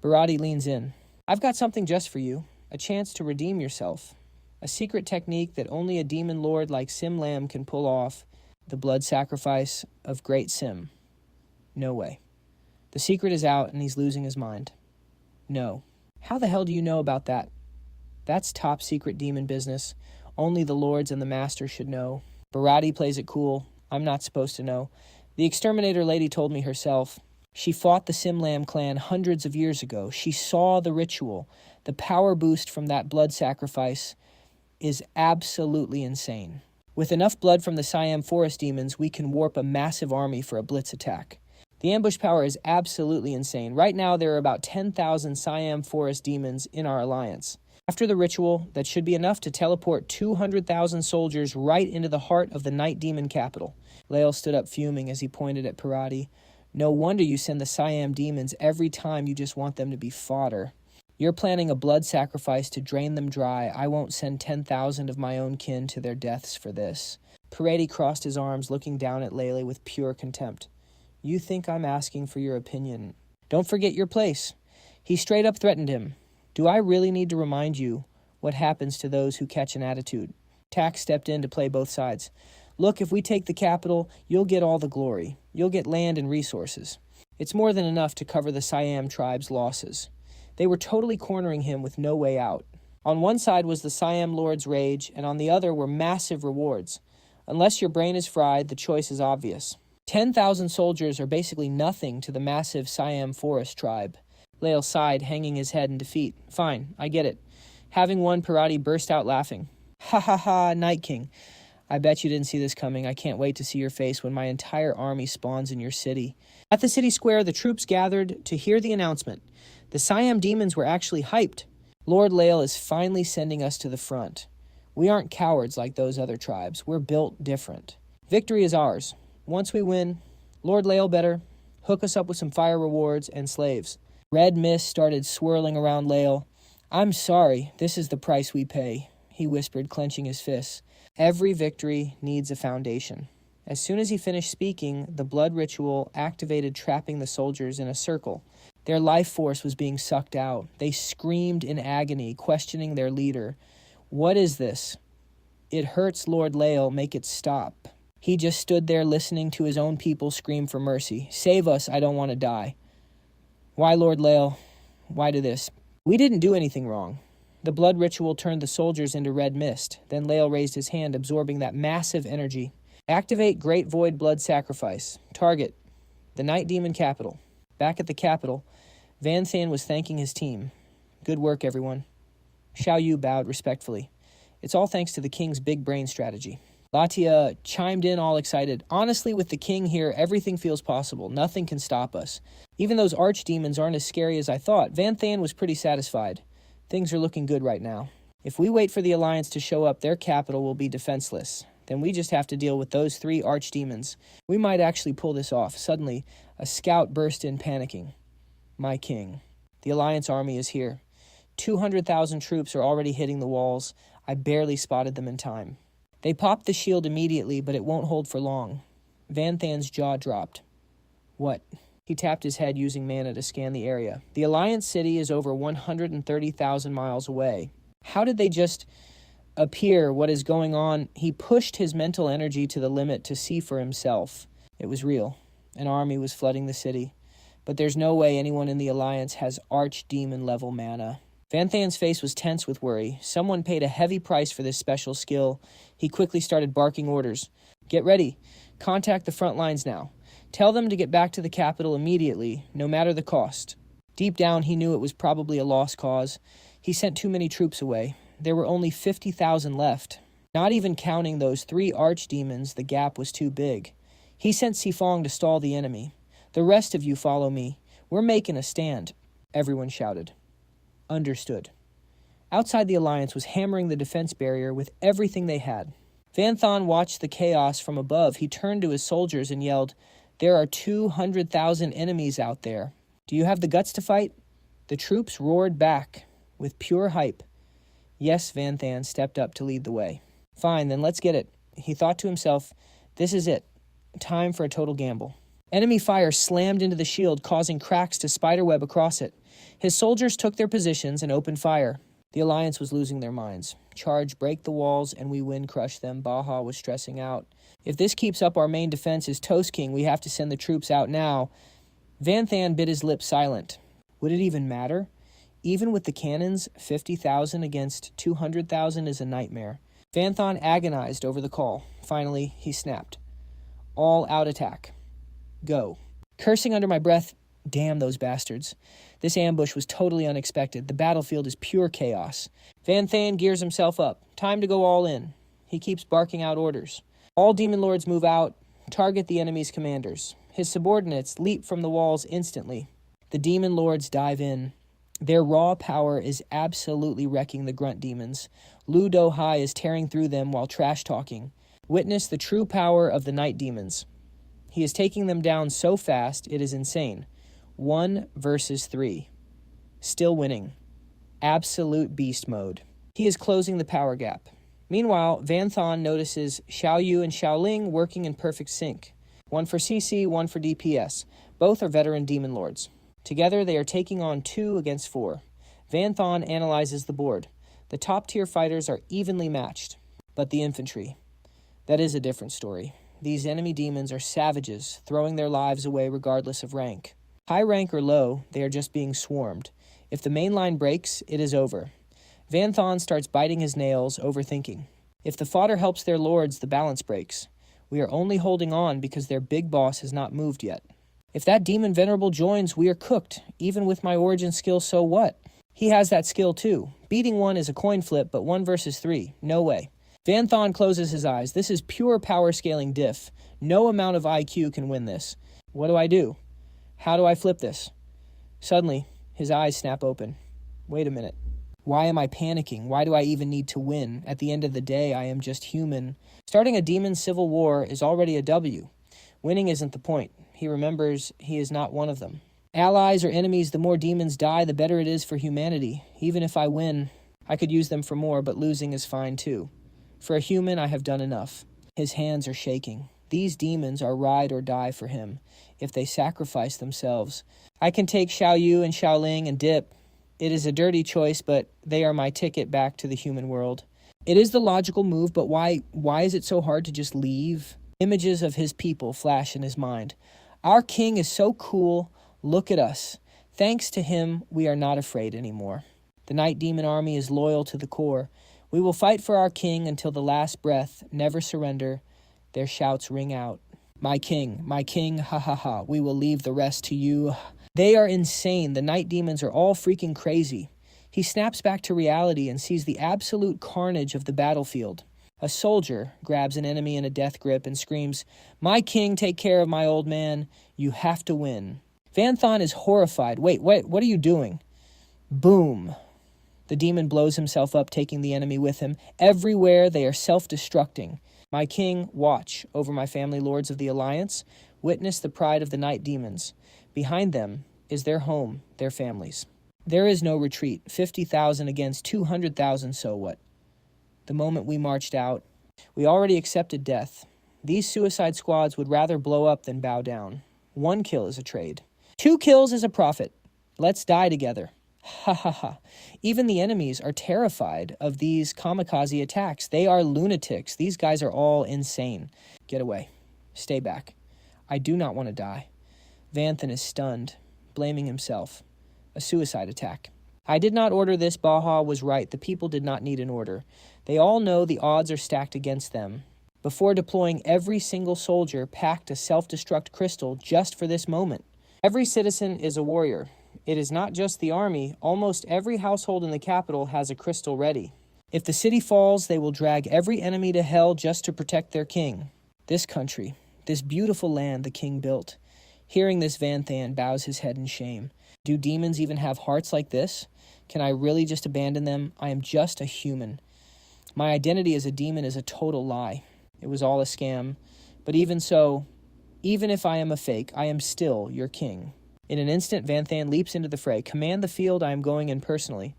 Parati leans in. I've got something just for you. A chance to redeem yourself. A secret technique that only a demon lord like Simlam can pull off. The blood sacrifice of Great Sim. No way. The secret is out and he's losing his mind. No. How the hell do you know about that? That's top secret demon business. Only the lords and the master should know. Parati plays it cool. I'm not supposed to know. The exterminator lady told me herself. She fought the Simlam clan hundreds of years ago. She saw the ritual. The power boost from that blood sacrifice is absolutely insane. With enough blood from the Siam forest demons, we can warp a massive army for a blitz attack. The ambush power is absolutely insane. Right now, there are about 10,000 Siam forest demons in our alliance. After the ritual, that should be enough to teleport 200,000 soldiers right into the heart of the night demon capital. Lael stood up fuming as he pointed at Parati. No wonder you send the Siam demons every time you just want them to be fodder. You're planning a blood sacrifice to drain them dry. I won't send 10,000 of my own kin to their deaths for this. Pareti crossed his arms, looking down at Lele with pure contempt. You think I'm asking for your opinion? Don't forget your place. He straight up threatened him. Do I really need to remind you what happens to those who catch an attitude? Tax stepped in to play both sides. Look, if we take the capital, you'll get all the glory. You'll get land and resources. It's more than enough to cover the Siam tribe's losses. They were totally cornering him with no way out. On one side was the Siam Lord's rage, and on the other were massive rewards. Unless your brain is fried, the choice is obvious. 10,000 soldiers are basically nothing to the massive Siam Forest tribe. Lael sighed, hanging his head in defeat. Fine, I get it. Having won, Parati burst out laughing. Ha ha ha, Night King. I bet you didn't see this coming. I can't wait to see your face when my entire army spawns in your city. At the city square, the troops gathered to hear the announcement. The Siam demons were actually hyped. Lord Lael is finally sending us to the front. We aren't cowards like those other tribes. We're built different. Victory is ours. Once we win, Lord Lael better hook us up with some fire rewards and slaves. Red mist started swirling around Lael. I'm sorry, this is the price we pay, he whispered, clenching his fists. Every victory needs a foundation. As soon as he finished speaking, the blood ritual activated, trapping the soldiers in a circle. Their life force was being sucked out. They screamed in agony, questioning their leader. What is this? It hurts, Lord Lael. Make it stop. He just stood there listening to his own people scream for mercy. Save us, I don't want to die. Why, Lord Lael? Why do this? We didn't do anything wrong. The blood ritual turned the soldiers into red mist. Then Lael raised his hand, absorbing that massive energy. Activate Great Void Blood Sacrifice. Target, the Night Demon capital. Back at the capital, Vanthan was thanking his team. Good work, everyone. Xiao Yu bowed respectfully. It's all thanks to the king's big brain strategy. Latia chimed in all excited. Honestly, with the king here, everything feels possible. Nothing can stop us. Even those archdemons aren't as scary as I thought. Vanthan was pretty satisfied. Things are looking good right now. If we wait for the Alliance to show up, their capital will be defenseless. Then we just have to deal with those 3 archdemons. We might actually pull this off. Suddenly, a scout burst in, panicking. My king. The Alliance army is here. 200,000 troops are already hitting the walls. I barely spotted them in time. They popped the shield immediately, but it won't hold for long. Vanthan's jaw dropped. What? He tapped his head using mana to scan the area. The Alliance city is over 130,000 miles away. How did they just appear? What is going on? He pushed his mental energy to the limit to see for himself. It was real. An army was flooding the city. But there's no way anyone in the Alliance has archdemon-level mana. Vanthan's face was tense with worry. Someone paid a heavy price for this special skill. He quickly started barking orders. Get ready. Contact the front lines now. Tell them to get back to the capital immediately, no matter the cost. Deep down, he knew it was probably a lost cause. He sent too many troops away. There were only 50,000 left. Not even counting those 3 archdemons, the gap was too big. He sent Sifong to stall the enemy. The rest of you follow me. We're making a stand, everyone shouted. Understood. Outside, the Alliance was hammering the defense barrier with everything they had. Vanthan watched the chaos from above. He turned to his soldiers and yelled, There are 200,000 enemies out there. Do you have the guts to fight? The troops roared back with pure hype. Yes, Vanthan stepped up to lead the way. Fine, then let's get it. He thought to himself, this is it. Time for a total gamble. Enemy fire slammed into the shield, causing cracks to spiderweb across it. His soldiers took their positions and opened fire. The Alliance was losing their minds. Charge, break the walls, and we win, crush them. Baja was stressing out. If this keeps up, our main defense is Toast King. We have to send the troops out now. Vanthan bit his lips silent. Would it even matter? Even with the cannons, 50,000 against 200,000 is a nightmare. Vanthan agonized over the call. Finally, he snapped. All out attack. Go. Cursing under my breath, damn those bastards. This ambush was totally unexpected. The battlefield is pure chaos. Vanthan gears himself up. Time to go all in. He keeps barking out orders. All demon lords move out. Target the enemy's commanders. His subordinates leap from the walls instantly. The demon lords dive in. Their raw power is absolutely wrecking the grunt demons. Lu Do-hai is tearing through them while trash-talking. Witness the true power of the night demons. He is taking them down so fast, it is insane. 1 versus 3. Still winning. Absolute beast mode. He is closing the power gap. Meanwhile, Van Thon notices Xiao Yu and Xiao Ling working in perfect sync. One for CC, one for DPS. Both are veteran demon lords. Together, they are taking on 2 against 4. Van Thon analyzes the board. The top-tier fighters are evenly matched. But the infantry, that is a different story. These enemy demons are savages, throwing their lives away regardless of rank. High rank or low, they are just being swarmed. If the main line breaks, it is over. Van Thon starts biting his nails, overthinking. If the fodder helps their lords, the balance breaks. We are only holding on because their big boss has not moved yet. If that demon venerable joins, we are cooked. Even with my origin skill, so what? He has that skill too. Beating one is a coin flip, but 1 versus 3, no way. Van Thon closes his eyes. This is pure power scaling diff. No amount of IQ can win this. What do? How do I flip this? Suddenly, his eyes snap open. Wait a minute. Why am I panicking? Why do I even need to win? At the end of the day, I am just human. Starting a demon civil war is already a W. Winning isn't the point. He remembers he is not one of them. Allies or enemies, the more demons die, the better it is for humanity. Even if I win, I could use them for more, but losing is fine too. For a human, I have done enough. His hands are shaking. These demons are ride or die for him. If they sacrifice themselves, I can take Xiao Yu and Xiao Ling and dip. It is a dirty choice, but they are my ticket back to the human world. It is the logical move, but why is it so hard to just leave? Images of his people flash in his mind. Our king is so cool. Look at us. Thanks to him, we are not afraid anymore. The Night Demon army is loyal to the core. We will fight for our king until the last breath, never surrender. Their shouts ring out. My king, ha ha ha, we will leave the rest to you. They are insane. The Night Demons are all freaking crazy. He snaps back to reality and sees the absolute carnage of the battlefield. A soldier grabs an enemy in a death grip and screams, "My king, take care of my old man. You have to win." Van Thon is horrified. Wait, what are you doing? Boom. The demon blows himself up, taking the enemy with him. Everywhere they are self-destructing. My king, watch over my family lords of the Alliance. Witness the pride of the Night Demons. Behind them is their home, their families. There is no retreat. 50,000 against 200,000, so what? The moment we marched out, we already accepted death. These suicide squads would rather blow up than bow down. 1 kill is a trade. 2 kills is a profit. Let's die together. Ha ha ha. Even the enemies are terrified of these kamikaze attacks. They are lunatics. These guys are all insane. Get away. Stay back. I do not want to die. Van Thon is stunned, blaming himself. A suicide attack. I did not order this. Baha was right. The people did not need an order. They all know the odds are stacked against them. Before deploying, every single soldier packed a self-destruct crystal just for this moment. Every citizen is a warrior. It is not just the army. Almost every household in the capital has a crystal ready. If the city falls, they will drag every enemy to hell just to protect their king. This country, this beautiful land the king built. Hearing this, Van Thon bows his head in shame. Do demons even have hearts like this? Can I really just abandon them? I am just a human. My identity as a demon is a total lie. It was all a scam. But even so, even if I am a fake, I am still your king. In an instant, Van Thon leaps into the fray. Command the field, I am going in personally.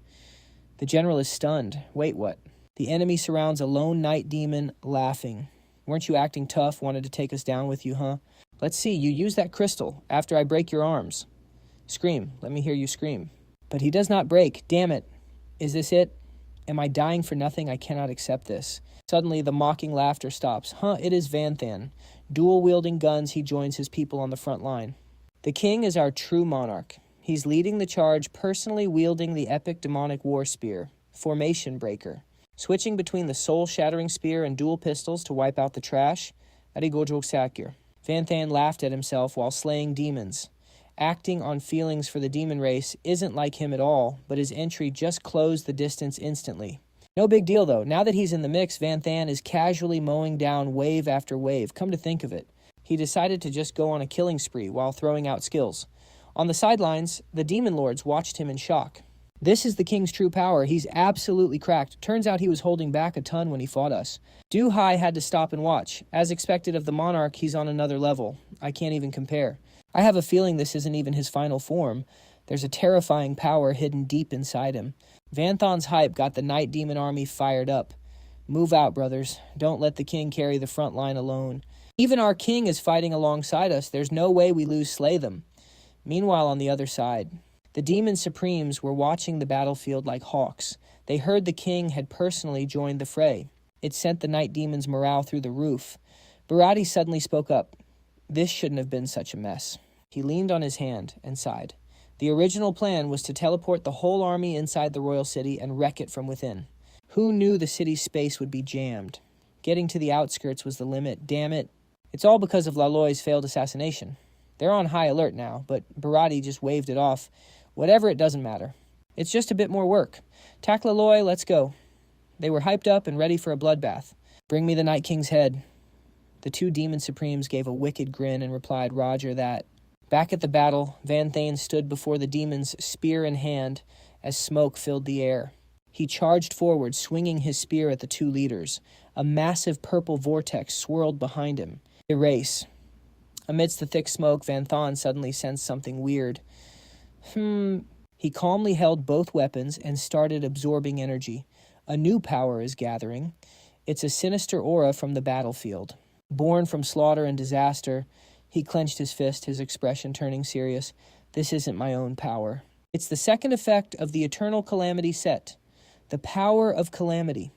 The general is stunned. Wait, what? The enemy surrounds a lone night demon, laughing. Weren't you acting tough, wanted to take us down with you, huh? Let's see, you use that crystal after I break your arms. Scream, let me hear you scream. But he does not break, damn it. Is this it? Am I dying for nothing? I cannot accept this. Suddenly, the mocking laughter stops. It is Van Thon. Dual-wielding guns, he joins his people on the front line. The king is our true monarch. He's leading the charge, personally wielding the epic demonic war spear, Formation Breaker. Switching between the soul-shattering spear and dual pistols to wipe out the trash. Arigojo. Van Thon laughed at himself while slaying demons. Acting on feelings for the demon race isn't like him at all, but his entry just closed the distance instantly. No big deal, though. Now that he's in the mix, Van Thon is casually mowing down wave after wave. Come to think of it, he decided to just go on a killing spree while throwing out skills. On the sidelines, the demon lords watched him in shock. This is the king's true power. He's absolutely cracked. Turns out he was holding back a ton when he fought us. Du-Hai had to stop and watch. As expected of the monarch, he's on another level. I can't even compare. I have a feeling this isn't even his final form. There's a terrifying power hidden deep inside him. Van Thon's hype got the Night Demon army fired up. Move out, brothers. Don't let the king carry the front line alone. Even our king is fighting alongside us. There's no way we lose slay them. Meanwhile, on the other side, the demon supremes were watching the battlefield like hawks. They heard the king had personally joined the fray. It sent the night demon's morale through the roof. Bharati suddenly spoke up. This shouldn't have been such a mess. He leaned on his hand and sighed. The original plan was to teleport the whole army inside the royal city and wreck it from within. Who knew the city's space would be jammed? Getting to the outskirts was the limit. Damn it. It's all because of Laloy's failed assassination. They're on high alert now, but Bharati just waved it off. Whatever, it doesn't matter. It's just a bit more work. Tack Laloy, let's go. They were hyped up and ready for a bloodbath. Bring me the Night King's head. The two demon supremes gave a wicked grin and replied, Roger that. Back at the battle, Van Thane stood before the demons, spear in hand, as smoke filled the air. He charged forward, swinging his spear at the two leaders. A massive purple vortex swirled behind him. Erase. Amidst the thick smoke, Van Thane suddenly sensed something weird. He calmly held both weapons and started absorbing energy. A new power is gathering. It's a sinister aura from the battlefield. Born from slaughter and disaster, he clenched his fist, his expression turning serious. This isn't my own power. It's the second effect of the eternal calamity set. The power of calamity.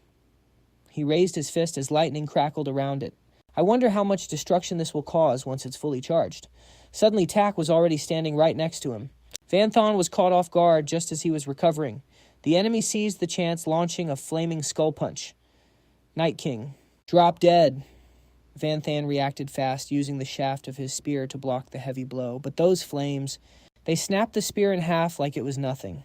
He raised his fist as lightning crackled around it. I wonder how much destruction this will cause once it's fully charged. Suddenly, Tack was already standing right next to him. Van Thane was caught off guard just as he was recovering. The enemy seized the chance, launching a flaming skull punch. Night King. Drop dead. Van Thane reacted fast, using the shaft of his spear to block the heavy blow. But those flames, they snapped the spear in half like it was nothing.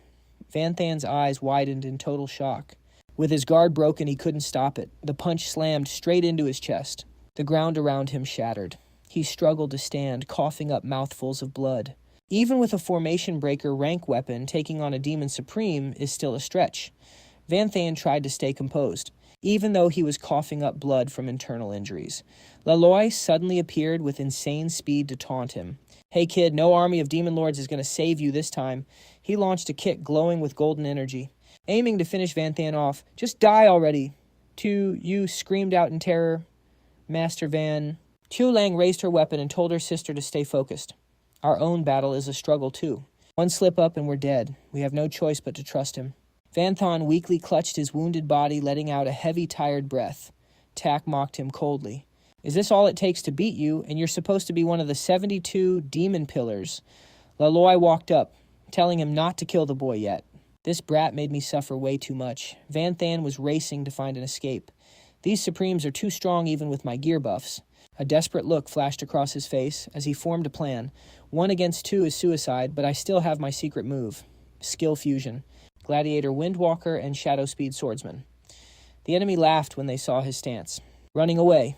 Van Thane's eyes widened in total shock. With his guard broken, he couldn't stop it. The punch slammed straight into his chest. The ground around him shattered. He struggled to stand, coughing up mouthfuls of blood. Even with a formation breaker rank weapon, taking on a demon supreme is still a stretch. Van Thane tried to stay composed, even though he was coughing up blood from internal injuries. Laloy suddenly appeared with insane speed to taunt him. Hey kid, no army of demon lords is going to save you this time. He launched a kick glowing with golden energy. Aiming to finish Van Thane off. Just die already. Tu Yu screamed out in terror. Master Van. Tu Lang raised her weapon and told her sister to stay focused. Our own battle is a struggle too. One slip up and we're dead. We have no choice but to trust him. Van Thane weakly clutched his wounded body, letting out a heavy, tired breath. Tack mocked him coldly. Is this all it takes to beat you, and you're supposed to be one of the 72 demon pillars? Laloy walked up, telling him not to kill the boy yet. This brat made me suffer way too much. Van Thane was racing to find an escape. These Supremes are too strong even with my gear buffs. A desperate look flashed across his face as he formed a plan. 1 against 2 is suicide, but I still have my secret move. Skill fusion. Gladiator Windwalker and Shadow Speed Swordsman. The enemy laughed when they saw his stance. Running away.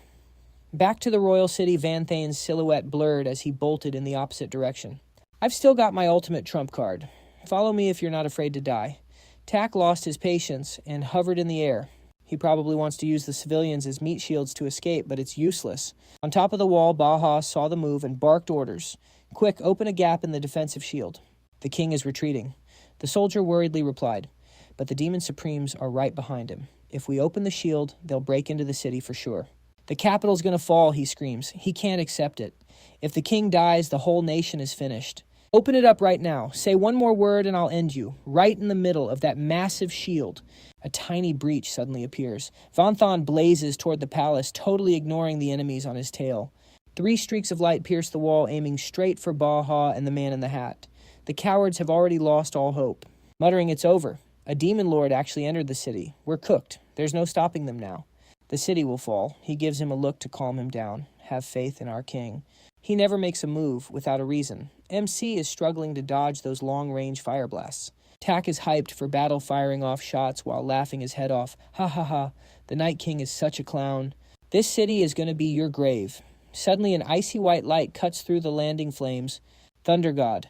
Back to the royal city, Van Thane's silhouette blurred as he bolted in the opposite direction. I've still got my ultimate trump card. Follow me if you're not afraid to die. Tack lost his patience and hovered in the air. He probably wants to use the civilians as meat shields to escape, but it's useless. On top of the wall, Baha saw the move and barked orders. Quick, open a gap in the defensive shield. The king is retreating. The soldier worriedly replied, but the demon supremes are right behind him. If we open the shield, they'll break into the city for sure. The capital's gonna fall, he screams. He can't accept it. If the king dies, the whole nation is finished. Open it up right now. Say one more word and I'll end you. Right in the middle of that massive shield. A tiny breach suddenly appears. Van Thane blazes toward the palace, totally ignoring the enemies on his tail. 3 streaks of light pierce the wall, aiming straight for Baha and the man in the hat. The cowards have already lost all hope. Muttering, it's over. A demon lord actually entered the city. We're cooked. There's no stopping them now. The city will fall. He gives him a look to calm him down. Have faith in our king. He never makes a move without a reason. MC is struggling to dodge those long-range fire blasts. Tack is hyped for battle, firing off shots while laughing his head off. Ha ha ha. The Night King is such a clown. This city is going to be your grave. Suddenly an icy white light cuts through the landing flames. Thunder God.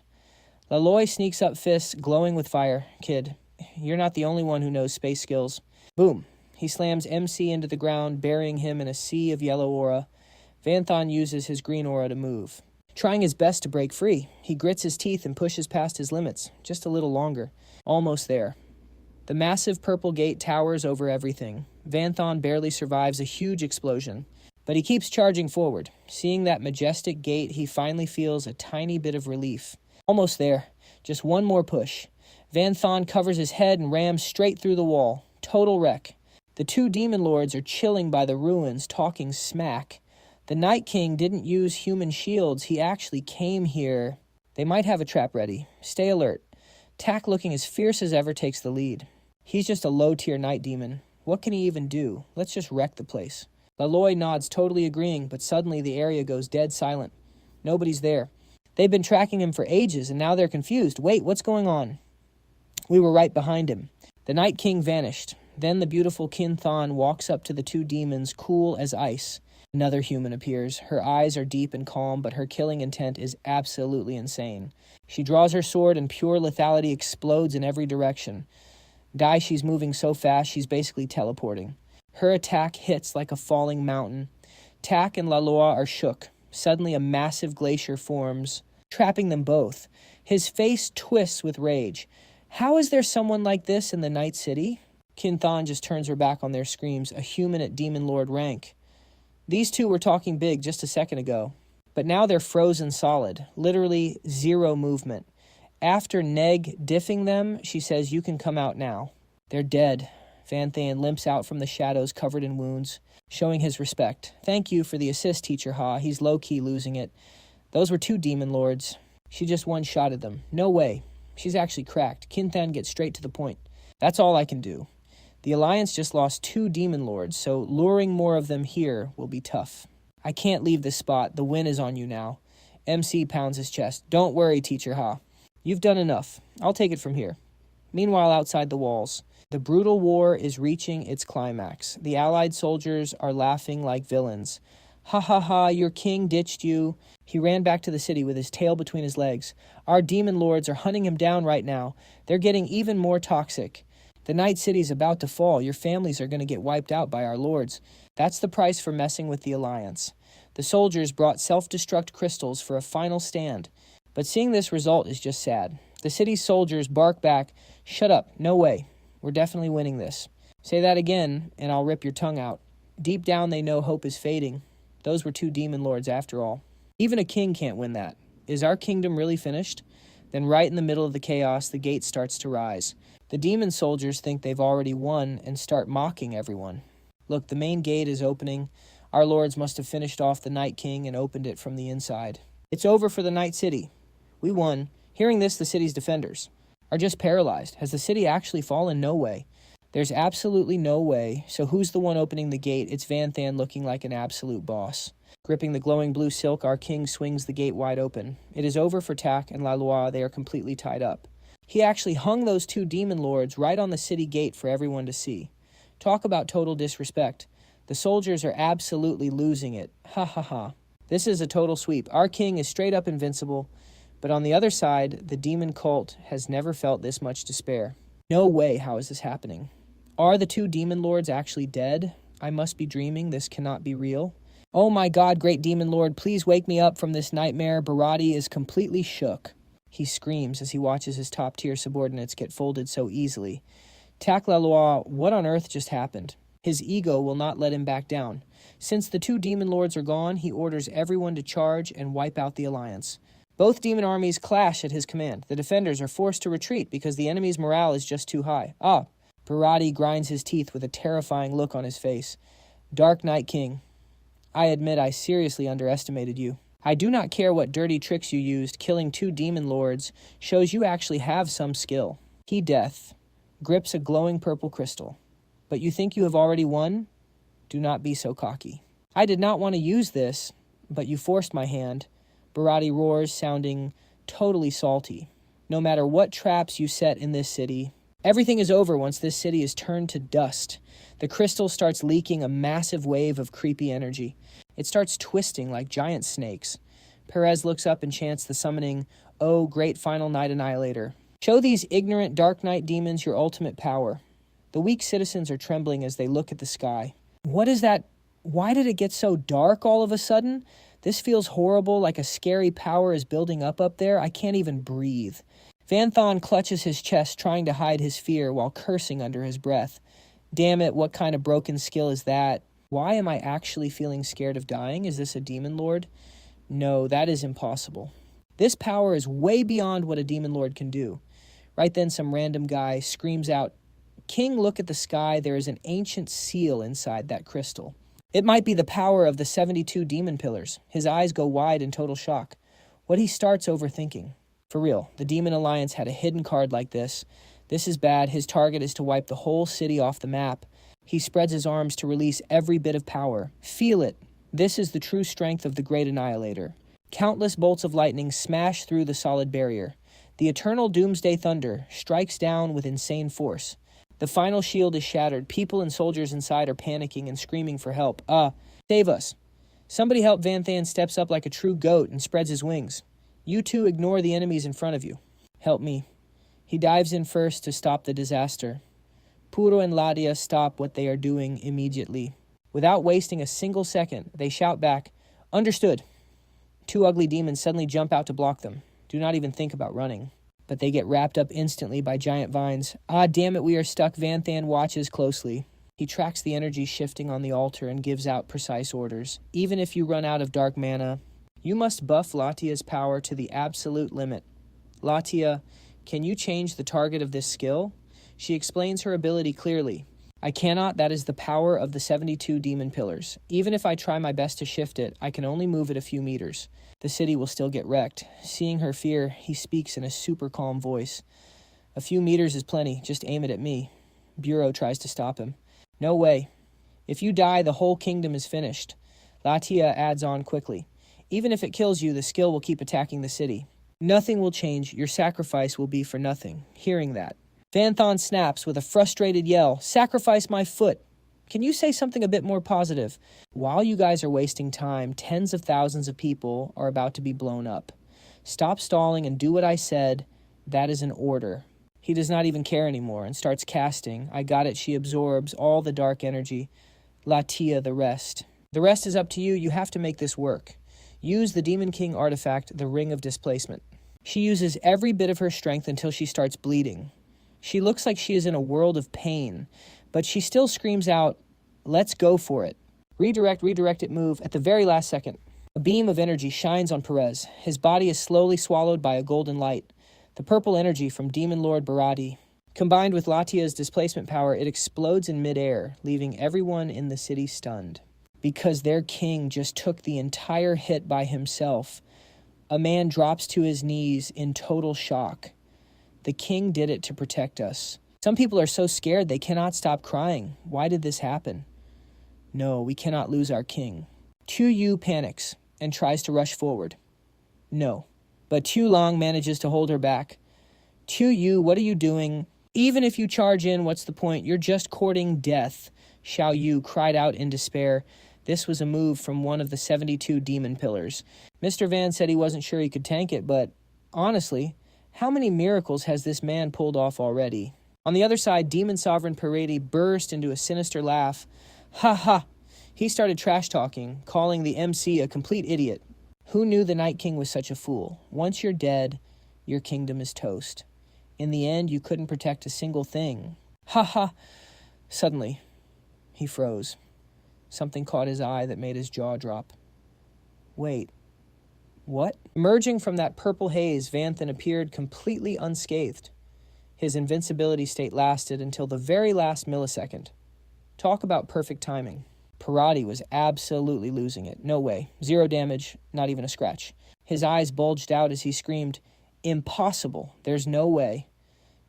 Laloy sneaks up, fists glowing with fire. Kid, you're not the only one who knows space skills. Boom. He slams MC into the ground, burying him in a sea of yellow aura. Van Thane uses his green aura to move. Trying his best to break free, he grits his teeth and pushes past his limits, just a little longer. Almost there. The massive purple gate towers over everything. Van Thon barely survives a huge explosion, but he keeps charging forward. Seeing that majestic gate, he finally feels a tiny bit of relief. Almost there. Just one more push. Van Thon covers his head and rams straight through the wall. Total wreck. The two demon lords are chilling by the ruins, talking smack. The Night King didn't use human shields. He actually came here. They might have a trap ready. Stay alert. Tak, looking as fierce as ever, takes the lead. He's just a low-tier night demon. What can he even do? Let's just wreck the place. Laloy nods, totally agreeing, but suddenly the area goes dead silent. Nobody's there. They've been tracking him for ages, and now they're confused. Wait, what's going on? We were right behind him. The Night King vanished. Then the beautiful Kin Thon walks up to the two demons, cool as ice. Another human appears. Her eyes are deep and calm, but her killing intent is absolutely insane. She draws her sword, and pure lethality explodes in every direction. Guy, she's moving so fast, she's basically teleporting. Her attack hits like a falling mountain. Tak and Laloy are shook. Suddenly a massive glacier forms, trapping them both. His face twists with rage. How is there someone like this in the Night City? Kin Thon just turns her back on their screams, a human at Demon Lord rank. These two were talking big just a second ago, but now they're frozen solid, literally zero movement. After Neg diffing them, she says, "You can come out now." They're dead. Van Thane limps out from the shadows covered in wounds, showing his respect. "Thank you for the assist, Teacher Ha." He's low-key losing it. Those were two demon lords. She just one-shotted them. No way. She's actually cracked. Kin Thon gets straight to the point. That's all I can do. The Alliance just lost two demon lords, so luring more of them here will be tough. I can't leave this spot. The win is on you now. MC pounds his chest. "Don't worry, Teacher Ha. You've done enough. I'll take it from here." Meanwhile, outside the walls, the brutal war is reaching its climax. The Allied soldiers are laughing like villains. "Ha ha ha, your king ditched you." He ran back to the city with his tail between his legs. "Our demon lords are hunting him down right now. They're getting even more toxic. The Night City's about to fall. Your families are going to get wiped out by our lords. That's the price for messing with the Alliance." The soldiers brought self-destruct crystals for a final stand. But seeing this result is just sad. The city's soldiers bark back, "Shut up, no way. We're definitely winning this." Say that again, and I'll rip your tongue out. Deep down they know hope is fading. Those were two demon lords after all. Even a king can't win that. Is our kingdom really finished? Then right in the middle of the chaos, the gate starts to rise. The demon soldiers think they've already won and start mocking everyone. Look, the main gate is opening. Our lords must have finished off the Night King and opened it from the inside. It's over for the Night City. We won. Hearing this, the city's defenders are just paralyzed. Has the city actually fallen? No way. There's absolutely no way. So who's the one opening the gate? It's Van Thane looking like an absolute boss. Gripping the glowing blue silk, our king swings the gate wide open. It is over for Tak and Laloy. They are completely tied up. He actually hung those two demon lords right on the city gate for everyone to see. Talk about total disrespect. The soldiers are absolutely losing it. Ha ha ha. This is a total sweep. Our king is straight up invincible. But on the other side, the demon cult has never felt this much despair. No way, how is this happening? Are the two demon lords actually dead? I must be dreaming. This cannot be real. Oh my god, great demon lord, please wake me up from this nightmare. Barati is completely shook. He screams as he watches his top-tier subordinates get folded so easily. Tak Laloy, what on earth just happened? His ego will not let him back down. Since the two demon lords are gone, he orders everyone to charge and wipe out the Alliance. Both demon armies clash at his command. The defenders are forced to retreat because the enemy's morale is just too high. Barati grinds his teeth with a terrifying look on his face. Dark Night King, I admit I seriously underestimated you. I do not care what dirty tricks you used. Killing two demon lords shows you actually have some skill. He, Death, grips a glowing purple crystal. But you think you have already won? Do not be so cocky. I did not want to use this, but you forced my hand. Barati roars, sounding totally salty. No matter what traps you set in this city, everything is over once this city is turned to dust. The crystal starts leaking a massive wave of creepy energy. It starts twisting like giant snakes. Perez looks up and chants the summoning, "Oh, great final night annihilator. Show these ignorant dark night demons your ultimate power." The weak citizens are trembling as they look at the sky. What is that? Why did it get so dark all of a sudden? This feels horrible, like a scary power is building up there. I can't even breathe. Van Thane clutches his chest, trying to hide his fear while cursing under his breath. Damn it, what kind of broken skill is that? Why am I actually feeling scared of dying? Is this a demon lord? No, that is impossible. This power is way beyond what a demon lord can do. Right then, some random guy screams out, "King, look at the sky. There is an ancient seal inside that crystal." It might be the power of the 72 demon pillars. His eyes go wide in total shock. What he starts overthinking. For real, the Demon Alliance had a hidden card like this. This is bad. His target is to wipe the whole city off the map. He spreads his arms to release every bit of power. Feel it. This is the true strength of the Great Annihilator. Countless bolts of lightning smash through the solid barrier. The eternal doomsday thunder strikes down with insane force. The final shield is shattered. People and soldiers inside are panicking and screaming for help. Save us. Somebody help. Vanthan steps up like a true goat and spreads his wings. You two ignore the enemies in front of you. Help me. He dives in first to stop the disaster. Puro and Ladia stop what they are doing immediately. Without wasting a single second, they shout back, "Understood." Two ugly demons suddenly jump out to block them. Do not even think about running. But they get wrapped up instantly by giant vines. Damn it, we are stuck. Vanthan watches closely. He tracks the energy shifting on the altar and gives out precise orders. Even if you run out of dark mana, you must buff Latia's power to the absolute limit. Latia, can you change the target of this skill? She explains her ability clearly. I cannot. That is the power of the 72 demon pillars. Even if I try my best to shift it, I can only move it a few meters. The city will still get wrecked. Seeing her fear, he speaks in a super calm voice. A few meters is plenty. Just aim it at me. Bureau tries to stop him. No way. If you die, the whole kingdom is finished. Latia adds on quickly. Even if it kills you, the skill will keep attacking the city. Nothing will change. Your sacrifice will be for nothing. Hearing that, Vanthan snaps with a frustrated yell. Sacrifice my foot. Can you say something a bit more positive? While you guys are wasting time, tens of thousands of people are about to be blown up. Stop stalling and do what I said. That is an order. He does not even care anymore and starts casting. I got it. She absorbs all the dark energy. Latia the rest. The rest is up to you. You have to make this work. Use the Demon King artifact, the Ring of Displacement. She uses every bit of her strength until she starts bleeding. She looks like she is in a world of pain, but she still screams out, "Let's go for it." Redirect it move at the very last second. A beam of energy shines on Perez. His body is slowly swallowed by a golden light. The purple energy from Demon Lord Barati. Combined with Latia's displacement power, it explodes in midair, leaving everyone in the city stunned. Because their king just took the entire hit by himself. A man drops to his knees in total shock. The king did it to protect us. Some people are so scared they cannot stop crying. Why did this happen? No, we cannot lose our king. Tu Yu panics and tries to rush forward. No. But Tu Long manages to hold her back. Tu Yu, what are you doing? Even if you charge in, what's the point? You're just courting death. Xiao Yu cried out in despair. This was a move from one of the 72 demon pillars. Mr. Van said he wasn't sure he could tank it, but honestly, how many miracles has this man pulled off already? On the other side, Demon Sovereign Parady burst into a sinister laugh. Ha ha! He started trash-talking, calling the MC a complete idiot. Who knew the Night King was such a fool? Once you're dead, your kingdom is toast. In the end, you couldn't protect a single thing. Ha ha! Suddenly, he froze. Something caught his eye that made his jaw drop. Wait. What? Emerging from that purple haze, Vanthan appeared completely unscathed. His invincibility state lasted until the very last millisecond. Talk about perfect timing. Parati was absolutely losing it. No way. 0 damage, not even a scratch. His eyes bulged out as he screamed, "Impossible. There's no way."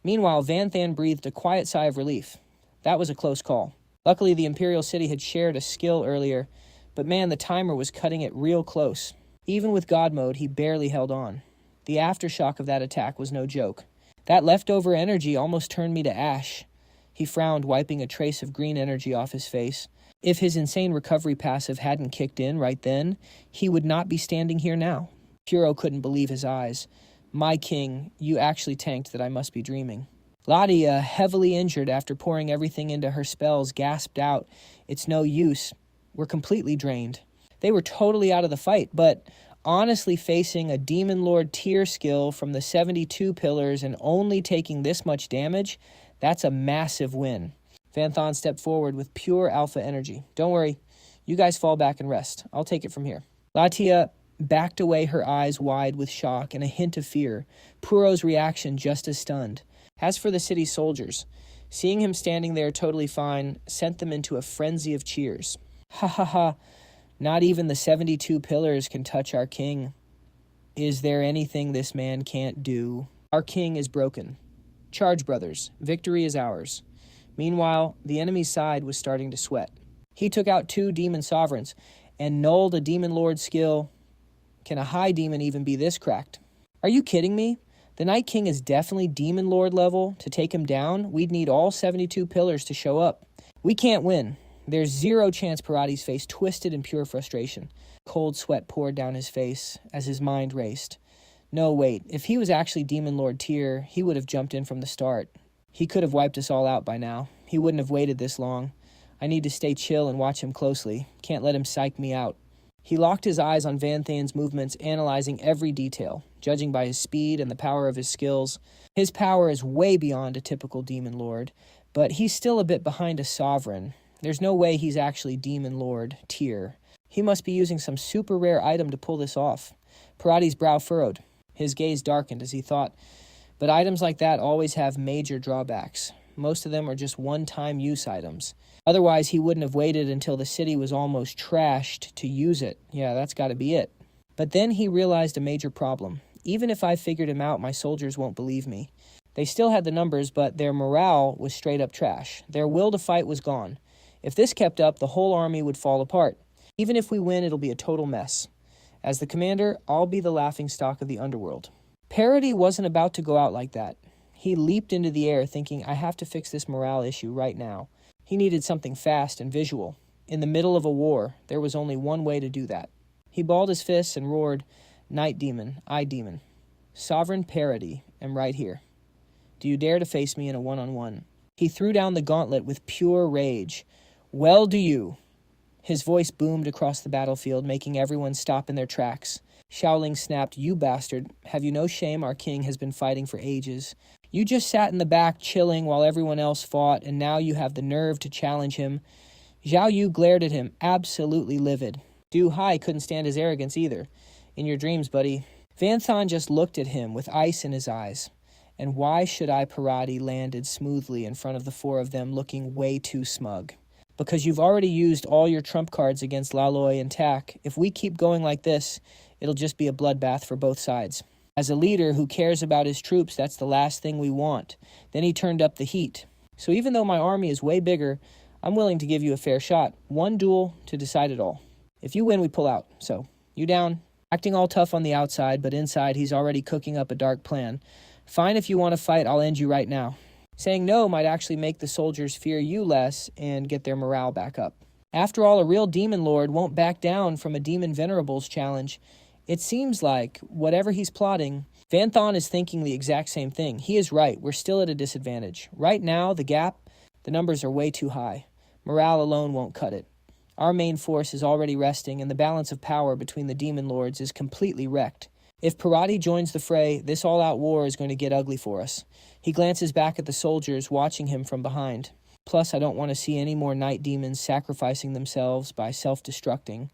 Meanwhile, Vanthan breathed a quiet sigh of relief. That was a close call. Luckily, the Imperial City had shared a skill earlier, but man, the timer was cutting it real close. Even with God mode, he barely held on. The aftershock of that attack was no joke. That leftover energy almost turned me to ash. He frowned, wiping a trace of green energy off his face. If his insane recovery passive hadn't kicked in right then, he would not be standing here now. Puro couldn't believe his eyes. My king, you actually tanked that. I must be dreaming. Ladia, heavily injured after pouring everything into her spells, gasped out, "It's no use. We're completely drained." They were totally out of the fight, but honestly facing a Demon Lord tier skill from the 72 pillars and only taking this much damage, that's a massive win. Van stepped forward with pure alpha energy. Don't worry. You guys fall back and rest. I'll take it from here. Latia backed away, her eyes wide with shock and a hint of fear. Puro's reaction just as stunned. As for the city's soldiers, seeing him standing there totally fine sent them into a frenzy of cheers. Ha ha ha. Not even the 72 pillars can touch our king. Is there anything this man can't do? Our king is broken. Charge, brothers. Victory is ours. Meanwhile, the enemy's side was starting to sweat. He took out 2 demon sovereigns and nulled a demon lord skill. Can a high demon even be this cracked? Are you kidding me? The Night King is definitely demon lord level. To take him down, we'd need all 72 pillars to show up. We can't win. There's zero chance. Parati's face twisted in pure frustration. Cold sweat poured down his face as his mind raced. No, wait. If he was actually demon lord tier, he would have jumped in from the start. He could have wiped us all out by now. He wouldn't have waited this long. I need to stay chill and watch him closely. Can't let him psych me out. He locked his eyes on Van Than's movements, analyzing every detail, judging by his speed and the power of his skills. His power is way beyond a typical demon lord, but he's still a bit behind a sovereign. There's no way he's actually demon lord tier. He must be using some super rare item to pull this off. Parati's brow furrowed. His gaze darkened as he thought, but items like that always have major drawbacks. Most of them are just one-time use items. Otherwise, he wouldn't have waited until the city was almost trashed to use it. Yeah, that's got to be it. But then he realized a major problem. Even if I figured him out, my soldiers won't believe me. They still had the numbers, but their morale was straight up trash. Their will to fight was gone. If this kept up, the whole army would fall apart. Even if we win, it'll be a total mess. As the commander, I'll be the laughingstock of the underworld. Parati wasn't about to go out like that. He leaped into the air thinking, I have to fix this morale issue right now. He needed something fast and visual. In the middle of a war, there was only one way to do that. He balled his fists and roared, Night Demon, I Demon. Sovereign Parati, am right here. Do you dare to face me in a one-on-one? He threw down the gauntlet with pure rage. Well do you. His voice boomed across the battlefield, making everyone stop in their tracks. Xiaoling snapped, You bastard, have you no shame? Our king has been fighting for ages. You just sat in the back chilling while everyone else fought, and now you have the nerve to challenge him. Zhao Yu glared at him, absolutely livid. Du Hai couldn't stand his arrogance either. In your dreams, buddy. Van Than just looked at him with ice in his eyes. And why should I? Parati landed smoothly in front of the 4 of them, looking way too smug. Because you've already used all your trump cards against Laloi and Tak. If we keep going like this, it'll just be a bloodbath for both sides. As a leader who cares about his troops, that's the last thing we want. Then he turned up the heat. So even though my army is way bigger, I'm willing to give you a fair shot. One duel to decide it all. If you win, we pull out. So, you down? Acting all tough on the outside, but inside he's already cooking up a dark plan. Fine, if you want to fight, I'll end you right now. Saying no might actually make the soldiers fear you less and get their morale back up. After all, a real demon lord won't back down from a demon venerables challenge. It seems like, whatever he's plotting, Van Than is thinking the exact same thing. He is right. We're still at a disadvantage. Right now, the numbers are way too high. Morale alone won't cut it. Our main force is already resting, and the balance of power between the demon lords is completely wrecked. If Parati joins the fray, this all-out war is going to get ugly for us. He glances back at the soldiers, watching him from behind. Plus, I don't want to see any more night demons sacrificing themselves by self-destructing.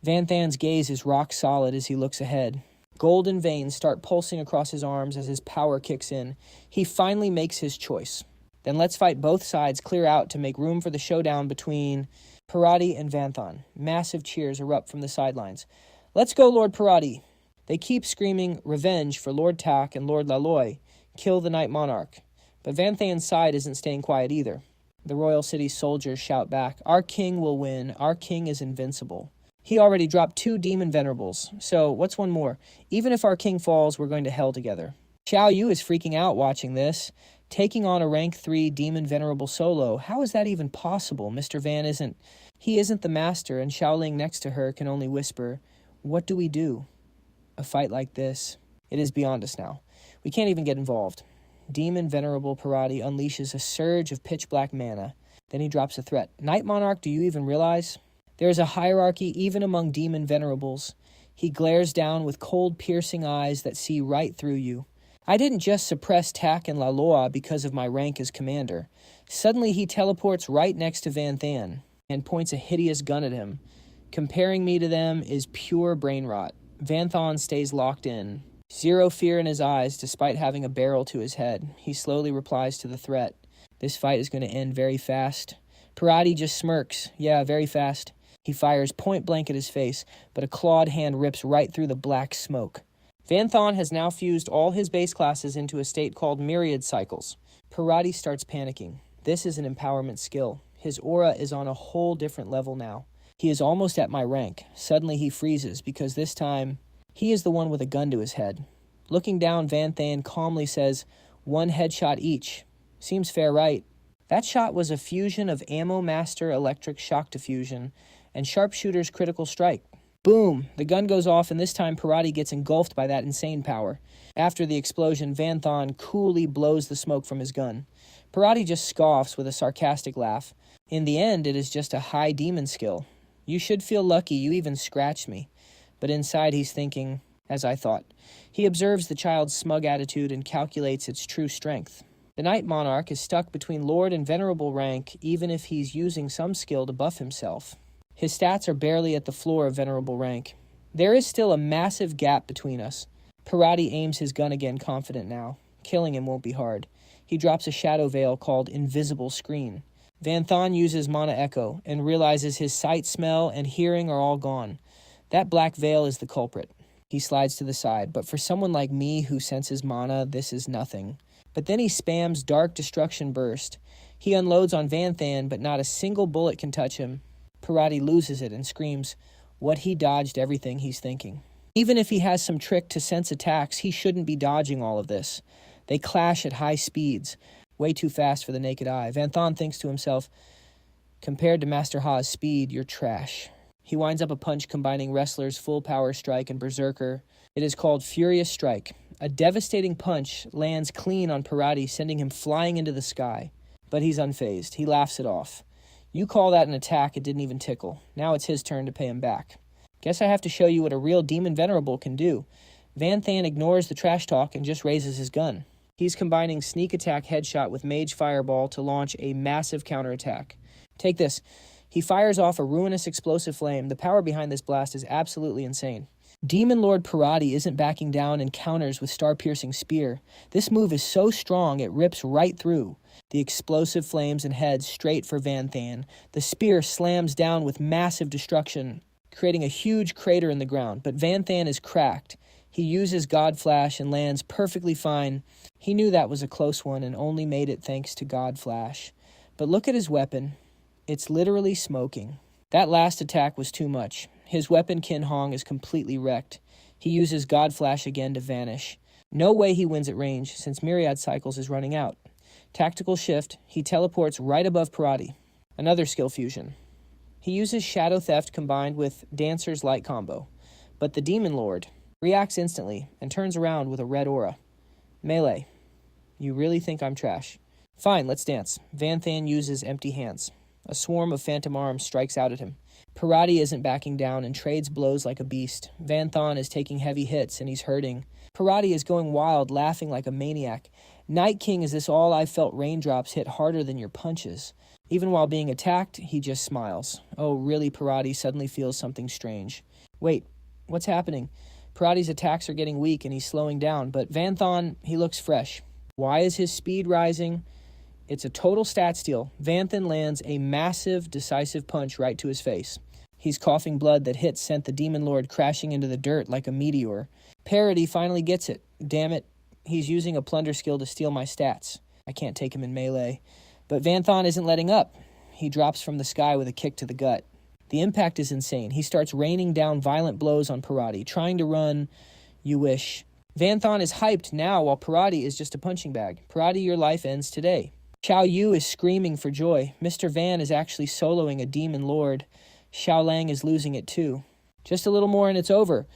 Van Than's gaze is rock solid as he looks ahead. Golden veins start pulsing across his arms as his power kicks in. He finally makes his choice. Then let's fight both sides clear out to make room for the showdown between Parati and Van Than. Massive cheers erupt from the sidelines. Let's go, Lord Parati! They keep screaming revenge for Lord Tak and Lord Laloi. Kill the Night Monarch. But Van Than's side isn't staying quiet either. The royal city's soldiers shout back, Our king will win. Our king is invincible. He already dropped 2 demon venerables, so what's one more? Even if our king falls, we're going to hell together. Xiao Yu is freaking out watching this. Taking on a rank 3 demon venerable solo, how is that even possible? Mr. Van isn't the master, and Xiaoling next to her can only whisper, What do we do? A fight like this, it is beyond us now. We can't even get involved. Demon Venerable Parati unleashes a surge of pitch-black mana. Then he drops a threat. Night Monarch, do you even realize? There is a hierarchy even among demon venerables. He glares down with cold, piercing eyes that see right through you. I didn't just suppress Tak and Laloa because of my rank as commander. Suddenly he teleports right next to Van Than and points a hideous gun at him. Comparing me to them is pure brain rot. Van Than stays locked in. Zero fear in his eyes despite having a barrel to his head. He slowly replies to the threat. This fight is going to end very fast. Parati just smirks. Yeah, very fast. He fires point blank at his face, but a clawed hand rips right through the black smoke. Van Than has now fused all his base classes into a state called myriad cycles. Parati starts panicking. This is an empowerment skill. His aura is on a whole different level now. He is almost at my rank. Suddenly he freezes, because this time, he is the one with a gun to his head. Looking down, Van Than calmly says, 1 headshot each. Seems fair, right? That shot was a fusion of Ammo Master Electric Shock Diffusion and Sharpshooter's Critical Strike. Boom! The gun goes off, and this time Parati gets engulfed by that insane power. After the explosion, Van Than coolly blows the smoke from his gun. Parati just scoffs with a sarcastic laugh. In the end, it is just a high demon skill. You should feel lucky you even scratched me. But inside he's thinking, as I thought. He observes the child's smug attitude and calculates its true strength. The Night Monarch is stuck between Lord and Venerable rank, even if he's using some skill to buff himself. His stats are barely at the floor of Venerable rank. There is still a massive gap between us. Parati aims his gun again, confident now. Killing him won't be hard. He drops a shadow veil called Invisible Screen. Van Than uses Mana Echo and realizes his sight, smell, and hearing are all gone. That black veil is the culprit. He slides to the side, but for someone like me who senses mana, this is nothing. But then he spams Dark Destruction Burst. He unloads on Van Than, but not a single bullet can touch him. Parati loses it and screams, what he dodged everything he's thinking. Even if he has some trick to sense attacks, he shouldn't be dodging all of this. They clash at high speeds, way too fast for the naked eye. Van Than thinks to himself, compared to Master Ha's speed, you're trash. He winds up a punch combining Wrestler's full power strike and Berserker. It is called Furious Strike. A devastating punch lands clean on Parati, sending him flying into the sky. But he's unfazed. He laughs it off. You call that an attack, it didn't even tickle. Now it's his turn to pay him back. Guess I have to show you what a real Demon Venerable can do. Van Than ignores the trash talk and just raises his gun. He's combining Sneak Attack Headshot with Mage Fireball to launch a massive counterattack. Take this. He fires off a ruinous explosive flame. The power behind this blast is absolutely insane. Demon Lord Parati isn't backing down and counters with star-piercing spear. This move is so strong it rips right through the explosive flames and heads straight for Van Than. The spear slams down with massive destruction, creating a huge crater in the ground. But Van Than is cracked. He uses God Flash and lands perfectly fine. He knew that was a close one and only made it thanks to God Flash. But look at his weapon. It's literally smoking. That last attack was too much. His weapon Kin Hong is completely wrecked. He uses God Flash again to vanish. No way he wins at range, since Myriad Cycles is running out. Tactical Shift, he teleports right above Parati. Another skill fusion. He uses Shadow Theft combined with Dancer's Light combo. But the Demon Lord reacts instantly and turns around with a red aura. Melee. You really think I'm trash? Fine, let's dance. Van Than uses Empty Hands. A swarm of phantom arms strikes out at him. Parati isn't backing down and trades blows like a beast. Van Than is taking heavy hits and he's hurting. Parati is going wild, laughing like a maniac. Night King, is this all I felt raindrops hit harder than your punches? Even while being attacked, he just smiles. Oh, really, Parati suddenly feels something strange. Wait, what's happening? Parati's attacks are getting weak and he's slowing down, but Van Than, he looks fresh. Why is his speed rising? It's a total stat steal. Van Than lands a massive, decisive punch right to his face. He's coughing blood that hit sent the Demon Lord crashing into the dirt like a meteor. Parati finally gets it. Damn it, he's using a plunder skill to steal my stats. I can't take him in melee. But Van Than isn't letting up. He drops from the sky with a kick to the gut. The impact is insane. He starts raining down violent blows on Parati, trying to run. You wish. Van Than is hyped now while Parati is just a punching bag. Parati, your life ends today. Xiao Yu is screaming for joy. Mr. Van is actually soloing a Demon Lord. Xiao Lang is losing it too. Just a little more and it's over.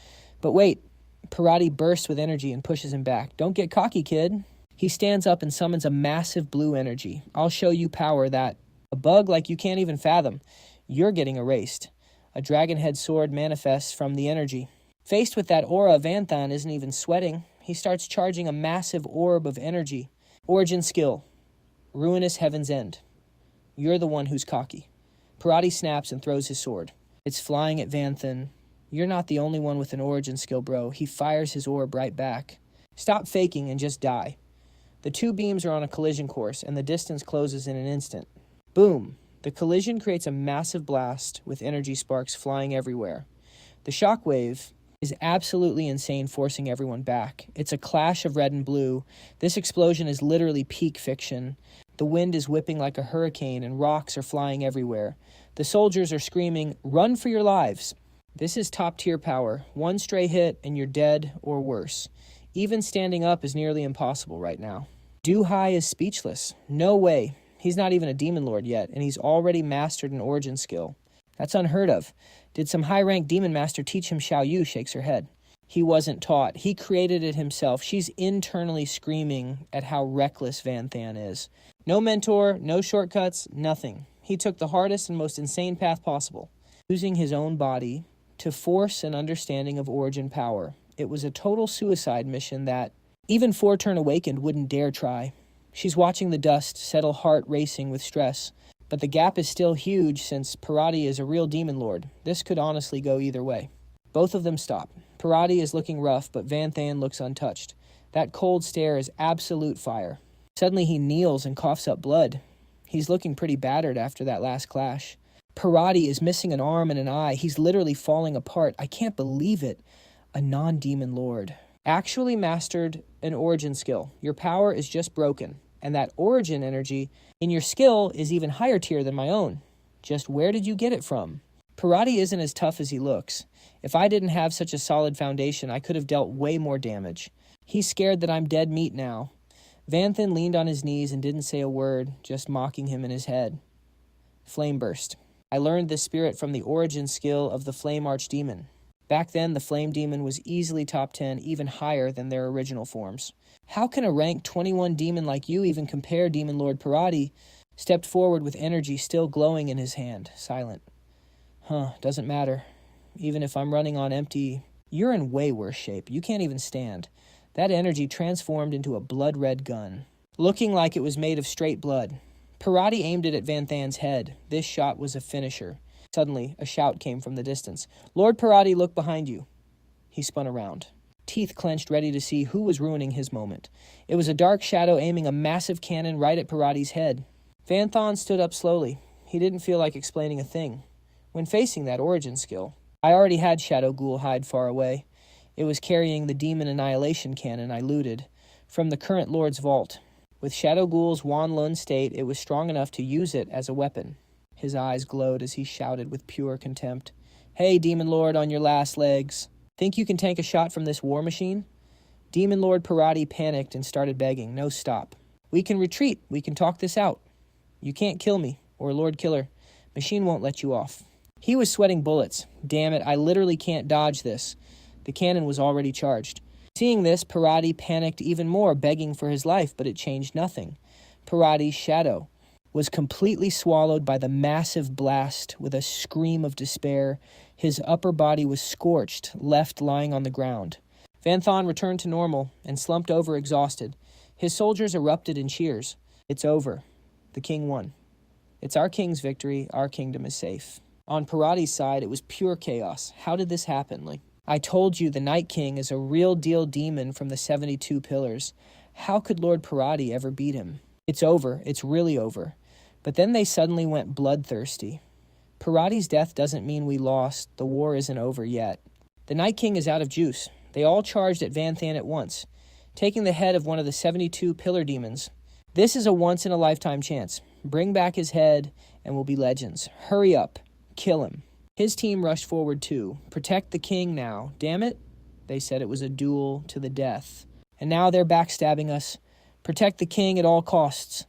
But wait, Parati bursts with energy and pushes him back. Don't get cocky, kid. He stands up and summons a massive blue energy. I'll show you power that. A bug like you can't even fathom. You're getting erased. A dragon head sword manifests from the energy. Faced with that aura, Van Than isn't even sweating. He starts charging a massive orb of energy. Origin skill. Ruinous Heaven's End. You're the one who's cocky. Parati snaps and throws his sword. It's flying at Vanthan. You're not the only one with an origin skill, bro. He fires his orb right back. Stop faking and just die. The two beams are on a collision course, and the distance closes in an instant. Boom! The collision creates a massive blast with energy sparks flying everywhere. The shockwave is absolutely insane, forcing everyone back. It's a clash of red and blue. This explosion is literally peak fiction. The wind is whipping like a hurricane, and rocks are flying everywhere. The soldiers are screaming, "Run for your lives!" This is top-tier power. One stray hit, and you're dead or worse. Even standing up is nearly impossible right now. Du-Hai is speechless. No way. He's not even a demon lord yet, and he's already mastered an origin skill. That's unheard of. Did some high-ranked demon master teach him Xiao Yu? Shakes her head. He wasn't taught. He created it himself. She's internally screaming at how reckless Vanthan is. No mentor, no shortcuts, nothing. He took the hardest and most insane path possible, using his own body to force an understanding of origin power. It was a total suicide mission that even Four-Turn Awakened wouldn't dare try. She's watching the dust settle, heart racing with stress. But the gap is still huge since Parati is a real demon lord. This could honestly go either way. Both of them stop. Parati is looking rough, but Vanthan looks untouched. That cold stare is absolute fire. Suddenly he kneels and coughs up blood. He's looking pretty battered after that last clash. Parati is missing an arm and an eye. He's literally falling apart. I can't believe it. A non-demon lord actually mastered an origin skill. Your power is just broken, and that origin energy in your skill is even higher tier than my own. Just where did you get it from? Parati isn't as tough as he looks. If I didn't have such a solid foundation, I could have dealt way more damage. He's scared that I'm dead meat now. Vanthan leaned on his knees and didn't say a word, just mocking him in his head. Flame burst. I learned this spirit from the origin skill of the Flame Archdemon. Back then, the Flame Demon was easily top 10, even higher than their original forms. How can a rank 21 demon like you even compare? Demon Lord Parati stepped forward with energy still glowing in his hand, silent. Doesn't matter. Even if I'm running on empty, you're in way worse shape. You can't even stand. That energy transformed into a blood-red gun, looking like it was made of straight blood. Parati aimed it at Vanthan's head. This shot was a finisher. Suddenly, a shout came from the distance. "Lord Parati, look behind you." He spun around, teeth clenched, ready to see who was ruining his moment. It was a dark shadow aiming a massive cannon right at Parati's head. Vanthan stood up slowly. He didn't feel like explaining a thing. When facing that origin skill, I already had Shadow Ghoul hide far away. It was carrying the Demon Annihilation Cannon I looted from the current Lord's vault. With Shadow Ghoul's Wan Lun state, it was strong enough to use it as a weapon. His eyes glowed as he shouted with pure contempt. "Hey, Demon Lord on your last legs. Think you can tank a shot from this war machine?" Demon Lord Parati panicked and started begging. "No, stop. We can retreat. We can talk this out. You can't kill me, or Lord Killer. Machine won't let you off." He was sweating bullets. Damn it, I literally can't dodge this. The cannon was already charged. Seeing this, Parati panicked even more, begging for his life, but it changed nothing. Parati's shadow was completely swallowed by the massive blast. With a scream of despair, his upper body was scorched, left lying on the ground. Vanthan returned to normal and slumped over exhausted. His soldiers erupted in cheers. "It's over. The king won. It's our king's victory. Our kingdom is safe." On Parati's side, it was pure chaos. How did this happen? I told you the Night King is a real deal demon from the 72 pillars. How could Lord Parati ever beat him? It's over. It's really over. But then they suddenly went bloodthirsty. Parati's death doesn't mean we lost. The war isn't over yet. The Night King is out of juice. They all charged at Vanthan at once, taking the head of one of the 72 pillar demons. This is a once-in-a-lifetime chance. Bring back his head, and we'll be legends. Hurry up. Kill him. His team rushed forward too. Protect the king now. Damn it. They said it was a duel to the death. And now they're backstabbing us. Protect the king at all costs.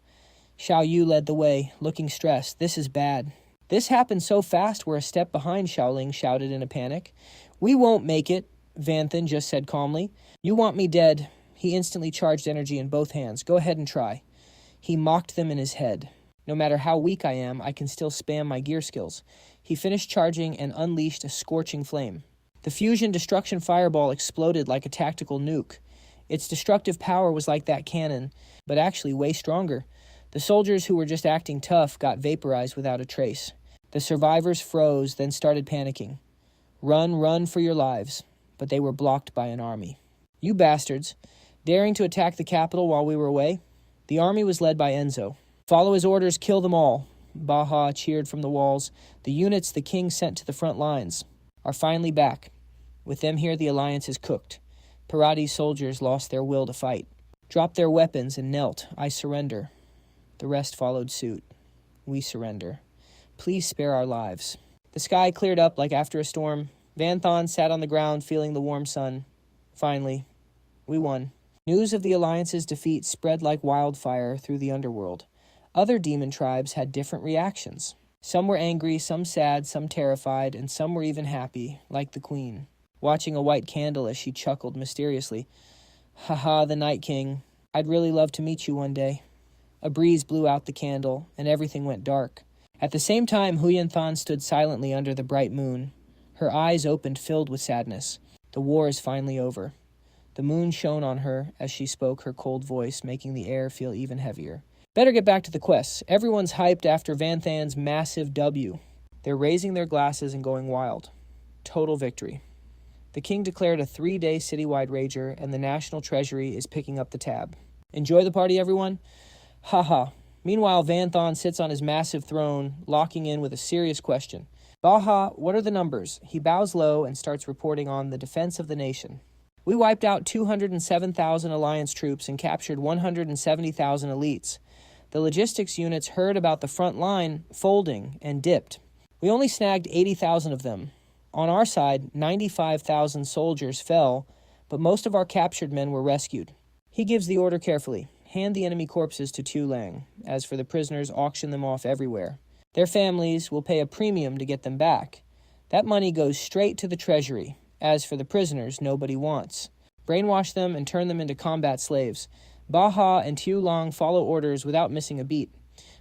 Xiao Yu led the way, looking stressed. This is bad. This happened so fast we're a step behind, Xiaoling shouted in a panic. We won't make it, Vanthan just said calmly. You want me dead. He instantly charged energy in both hands. Go ahead and try. He mocked them in his head. No matter how weak I am, I can still spam my gear skills. He finished charging and unleashed a scorching flame. The fusion destruction fireball exploded like a tactical nuke. Its destructive power was like that cannon, but actually way stronger. The soldiers who were just acting tough got vaporized without a trace. The survivors froze, then started panicking. Run, run for your lives. But they were blocked by an army. You bastards, daring to attack the capital while we were away? The army was led by Enzo. Follow his orders, kill them all. Baja cheered from the walls. The units the king sent to the front lines are finally back. With them here, the alliance is cooked. Parati's soldiers lost their will to fight. Dropped their weapons and knelt. I surrender. The rest followed suit. We surrender. Please spare our lives. The sky cleared up like after a storm. Vanthon sat on the ground feeling the warm sun. Finally, we won. News of the alliance's defeat spread like wildfire through the underworld. Other demon tribes had different reactions. Some were angry, some sad, some terrified, and some were even happy, like the queen, watching a white candle as she chuckled mysteriously. "Ha, the Night King. I'd really love to meet you one day." A breeze blew out the candle, and everything went dark. At the same time, Huyenthan stood silently under the bright moon. Her eyes opened, filled with sadness. The war is finally over. The moon shone on her as she spoke, her cold voice making the air feel even heavier. Better get back to the quests. Everyone's hyped after Vanthan's massive W. They're raising their glasses and going wild. Total victory. The king declared a 3-day citywide rager, and the national treasury is picking up the tab. Enjoy the party, everyone? Haha. Meanwhile, Vanthon sits on his massive throne, locking in with a serious question. Baja, what are the numbers? He bows low and starts reporting on the defense of the nation. We wiped out 207,000 alliance troops and captured 170,000 elites. The logistics units heard about the front line folding and dipped. We only snagged 80,000 of them. On our side, 95,000 soldiers fell, but most of our captured men were rescued. He gives the order carefully. Hand the enemy corpses to Tu Lang. As for the prisoners, auction them off everywhere. Their families will pay a premium to get them back. That money goes straight to the treasury. As for the prisoners, nobody wants. Brainwash them and turn them into combat slaves. Baja and Tu Lang follow orders without missing a beat.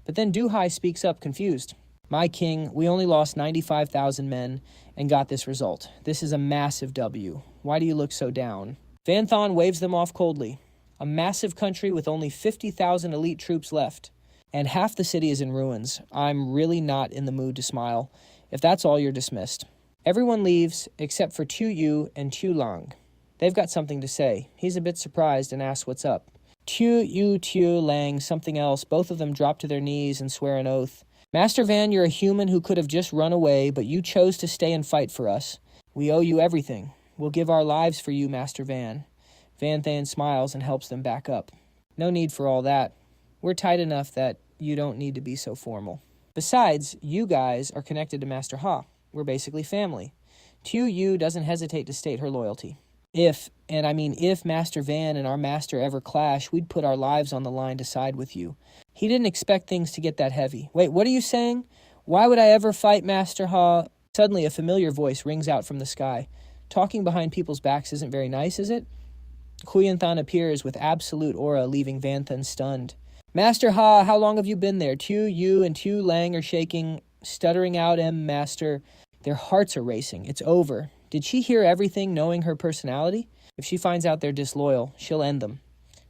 But then Duhai speaks up, confused. My king, we only lost 95,000 men and got this result. This is a massive W. Why do you look so down? Vanthon waves them off coldly. A massive country with only 50,000 elite troops left. And half the city is in ruins. I'm really not in the mood to smile. If that's all, you're dismissed. Everyone leaves except for Tu Yu and Tu Lang. They've got something to say. He's a bit surprised and asks what's up. Tu Yu, Tu Lang, something else. Both of them drop to their knees and swear an oath. Master Van, you're a human who could have just run away, but you chose to stay and fight for us. We owe you everything. We'll give our lives for you, Master Van. Vanthan smiles and helps them back up. No need for all that. We're tight enough that you don't need to be so formal. Besides, you guys are connected to Master Ha. We're basically family. Tu Yu doesn't hesitate to state her loyalty. If Master Van and our master ever clash, we'd put our lives on the line to side with you. He didn't expect things to get that heavy. Wait, what are you saying? Why would I ever fight Master Ha? Suddenly, a familiar voice rings out from the sky. Talking behind people's backs isn't very nice, is it? Huyenthan appears with absolute aura, leaving Vanthan stunned. Master Ha, how long have you been there? Tu Yu and Tu Lang are shaking, stuttering out, Master. Their hearts are racing. It's over. Did she hear everything, knowing her personality? If she finds out they're disloyal, she'll end them.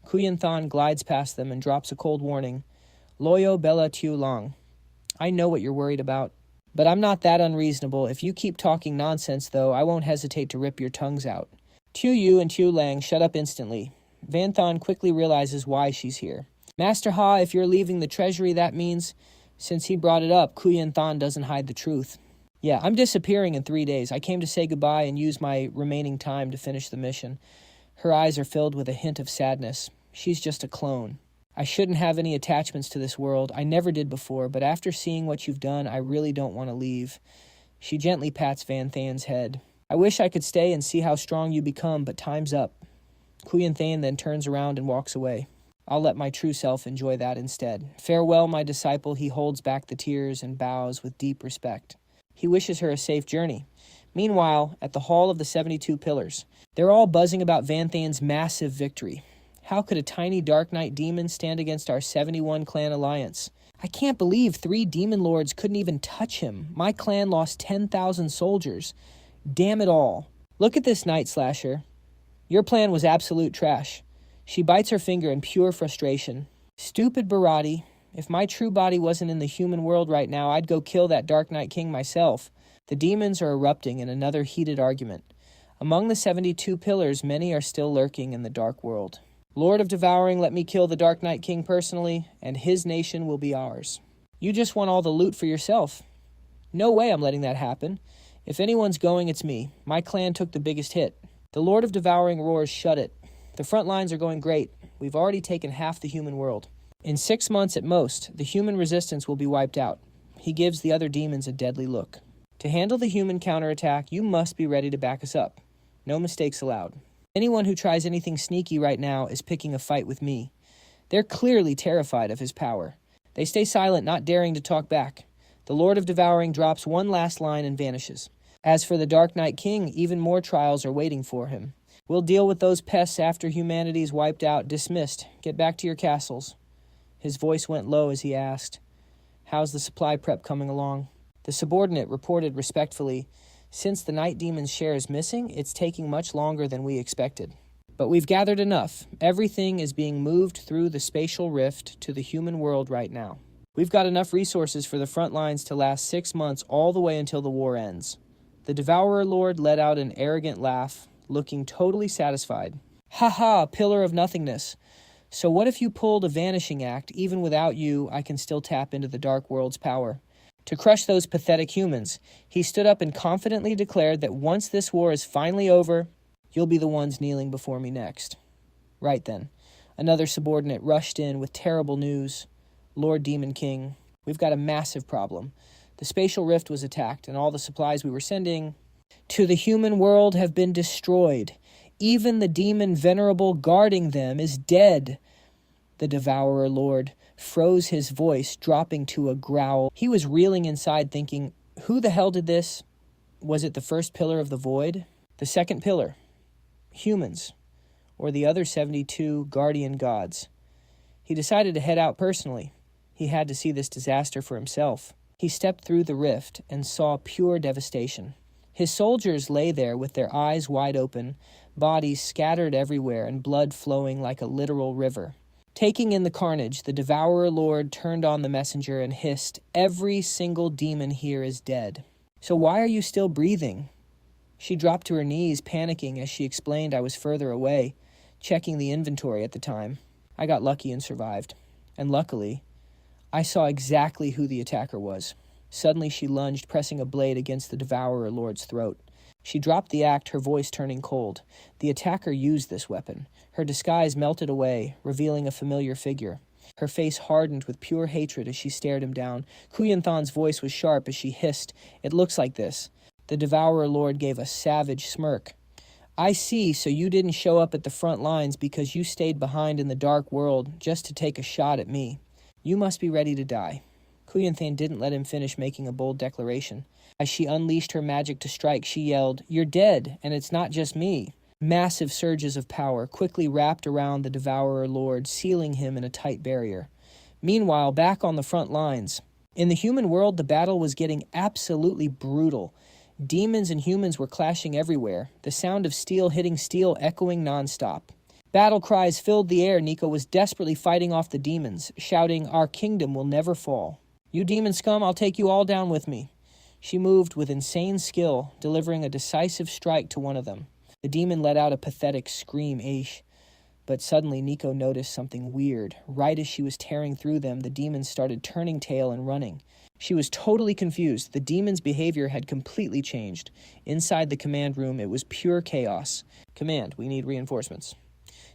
Huyenthan glides past them and drops a cold warning. Loyo Bella Tu Lang. I know what you're worried about, but I'm not that unreasonable. If you keep talking nonsense, though, I won't hesitate to rip your tongues out. Tu Yu and Tu Lang shut up instantly. Vanthon quickly realizes why she's here. Master Ha, if you're leaving the treasury, that means... Since he brought it up, Huyenthan doesn't hide the truth. Yeah, I'm disappearing in 3 days. I came to say goodbye and use my remaining time to finish the mission. Her eyes are filled with a hint of sadness. She's just a clone. I shouldn't have any attachments to this world. I never did before, but after seeing what you've done, I really don't want to leave. She gently pats Vanthan's head. I wish I could stay and see how strong you become, but time's up. Huyenthan then turns around and walks away. I'll let my true self enjoy that instead. Farewell, my disciple. He holds back the tears and bows with deep respect. He wishes her a safe journey. Meanwhile, at the Hall of the 72 Pillars, they're all buzzing about Vanthan's massive victory. How could a tiny Dark Knight demon stand against our 71 clan alliance? I can't believe 3 demon lords couldn't even touch him. My clan lost 10,000 soldiers. Damn it all. Look at this Night Slasher. Your plan was absolute trash. She bites her finger in pure frustration. Stupid Barati. If my true body wasn't in the human world right now, I'd go kill that Dark Knight King myself. The demons are erupting in another heated argument. Among the 72 pillars, many are still lurking in the dark world. Lord of Devouring, let me kill the Dark Knight King personally, and his nation will be ours. You just want all the loot for yourself. No way I'm letting that happen. If anyone's going, it's me. My clan took the biggest hit. The Lord of Devouring roars, shut it. The front lines are going great. We've already taken half the human world. In 6 months at most, the human resistance will be wiped out. He gives the other demons a deadly look. To handle the human counterattack, you must be ready to back us up. No mistakes allowed. Anyone who tries anything sneaky right now is picking a fight with me. They're clearly terrified of his power. They stay silent, not daring to talk back. The Lord of Devouring drops one last line and vanishes. As for the Dark Knight King, even more trials are waiting for him. We'll deal with those pests after humanity's wiped out, dismissed. Get back to your castles. His voice went low as he asked, how's the supply prep coming along? The subordinate reported respectfully, since the Night Demon's share is missing, it's taking much longer than we expected. But we've gathered enough. Everything is being moved through the spatial rift to the human world right now. We've got enough resources for the front lines to last 6 months all the way until the war ends. The Devourer Lord let out an arrogant laugh, looking totally satisfied. Ha ha, pillar of nothingness. So what if you pulled a vanishing act? Even without you, I can still tap into the dark world's power. To crush those pathetic humans, he stood up and confidently declared that once this war is finally over, you'll be the ones kneeling before me next. Right then, another subordinate rushed in with terrible news. Lord Demon King, we've got a massive problem. The spatial rift was attacked, and all the supplies we were sending to the human world have been destroyed. Even the demon venerable guarding them is dead. The Devourer Lord froze his voice, dropping to a growl. He was reeling inside, thinking, who the hell did this? Was it the first pillar of the void? The second pillar? Humans? Or the other 72 guardian gods? He decided to head out personally. He had to see this disaster for himself. He stepped through the rift and saw pure devastation. His soldiers lay there with their eyes wide open, bodies scattered everywhere and blood flowing like a literal river. Taking in the carnage, the Devourer Lord turned on the messenger and hissed, every single demon here is dead. So why are you still breathing? She dropped to her knees, panicking as she explained I was further away, checking the inventory at the time. I got lucky and survived. And luckily, I saw exactly who the attacker was. Suddenly she lunged, pressing a blade against the Devourer Lord's throat. She dropped the act, her voice turning cold. The attacker used this weapon. Her disguise melted away, revealing a familiar figure. Her face hardened with pure hatred as she stared him down. Kuyanthan's voice was sharp as she hissed, "It looks like this." The Devourer Lord gave a savage smirk. "I see, so you didn't show up at the front lines because you stayed behind in the dark world just to take a shot at me. You must be ready to die." Kuyanthan didn't let him finish making a bold declaration. As she unleashed her magic to strike, she yelled, "You're dead, and it's not just me." Massive surges of power quickly wrapped around the Devourer Lord, sealing him in a tight barrier. Meanwhile, back on the front lines, in the human world, the battle was getting absolutely brutal. Demons and humans were clashing everywhere, the sound of steel hitting steel echoing nonstop. Battle cries filled the air. Nico was desperately fighting off the demons, shouting, "Our kingdom will never fall. You demon scum, I'll take you all down with me." She moved with insane skill, delivering a decisive strike to one of them. The demon let out a pathetic scream, "Aish." But suddenly Nico noticed something weird. Right as she was tearing through them, the demon started turning tail and running. She was totally confused. The demon's behavior had completely changed. Inside the command room, it was pure chaos. "Command, we need reinforcements."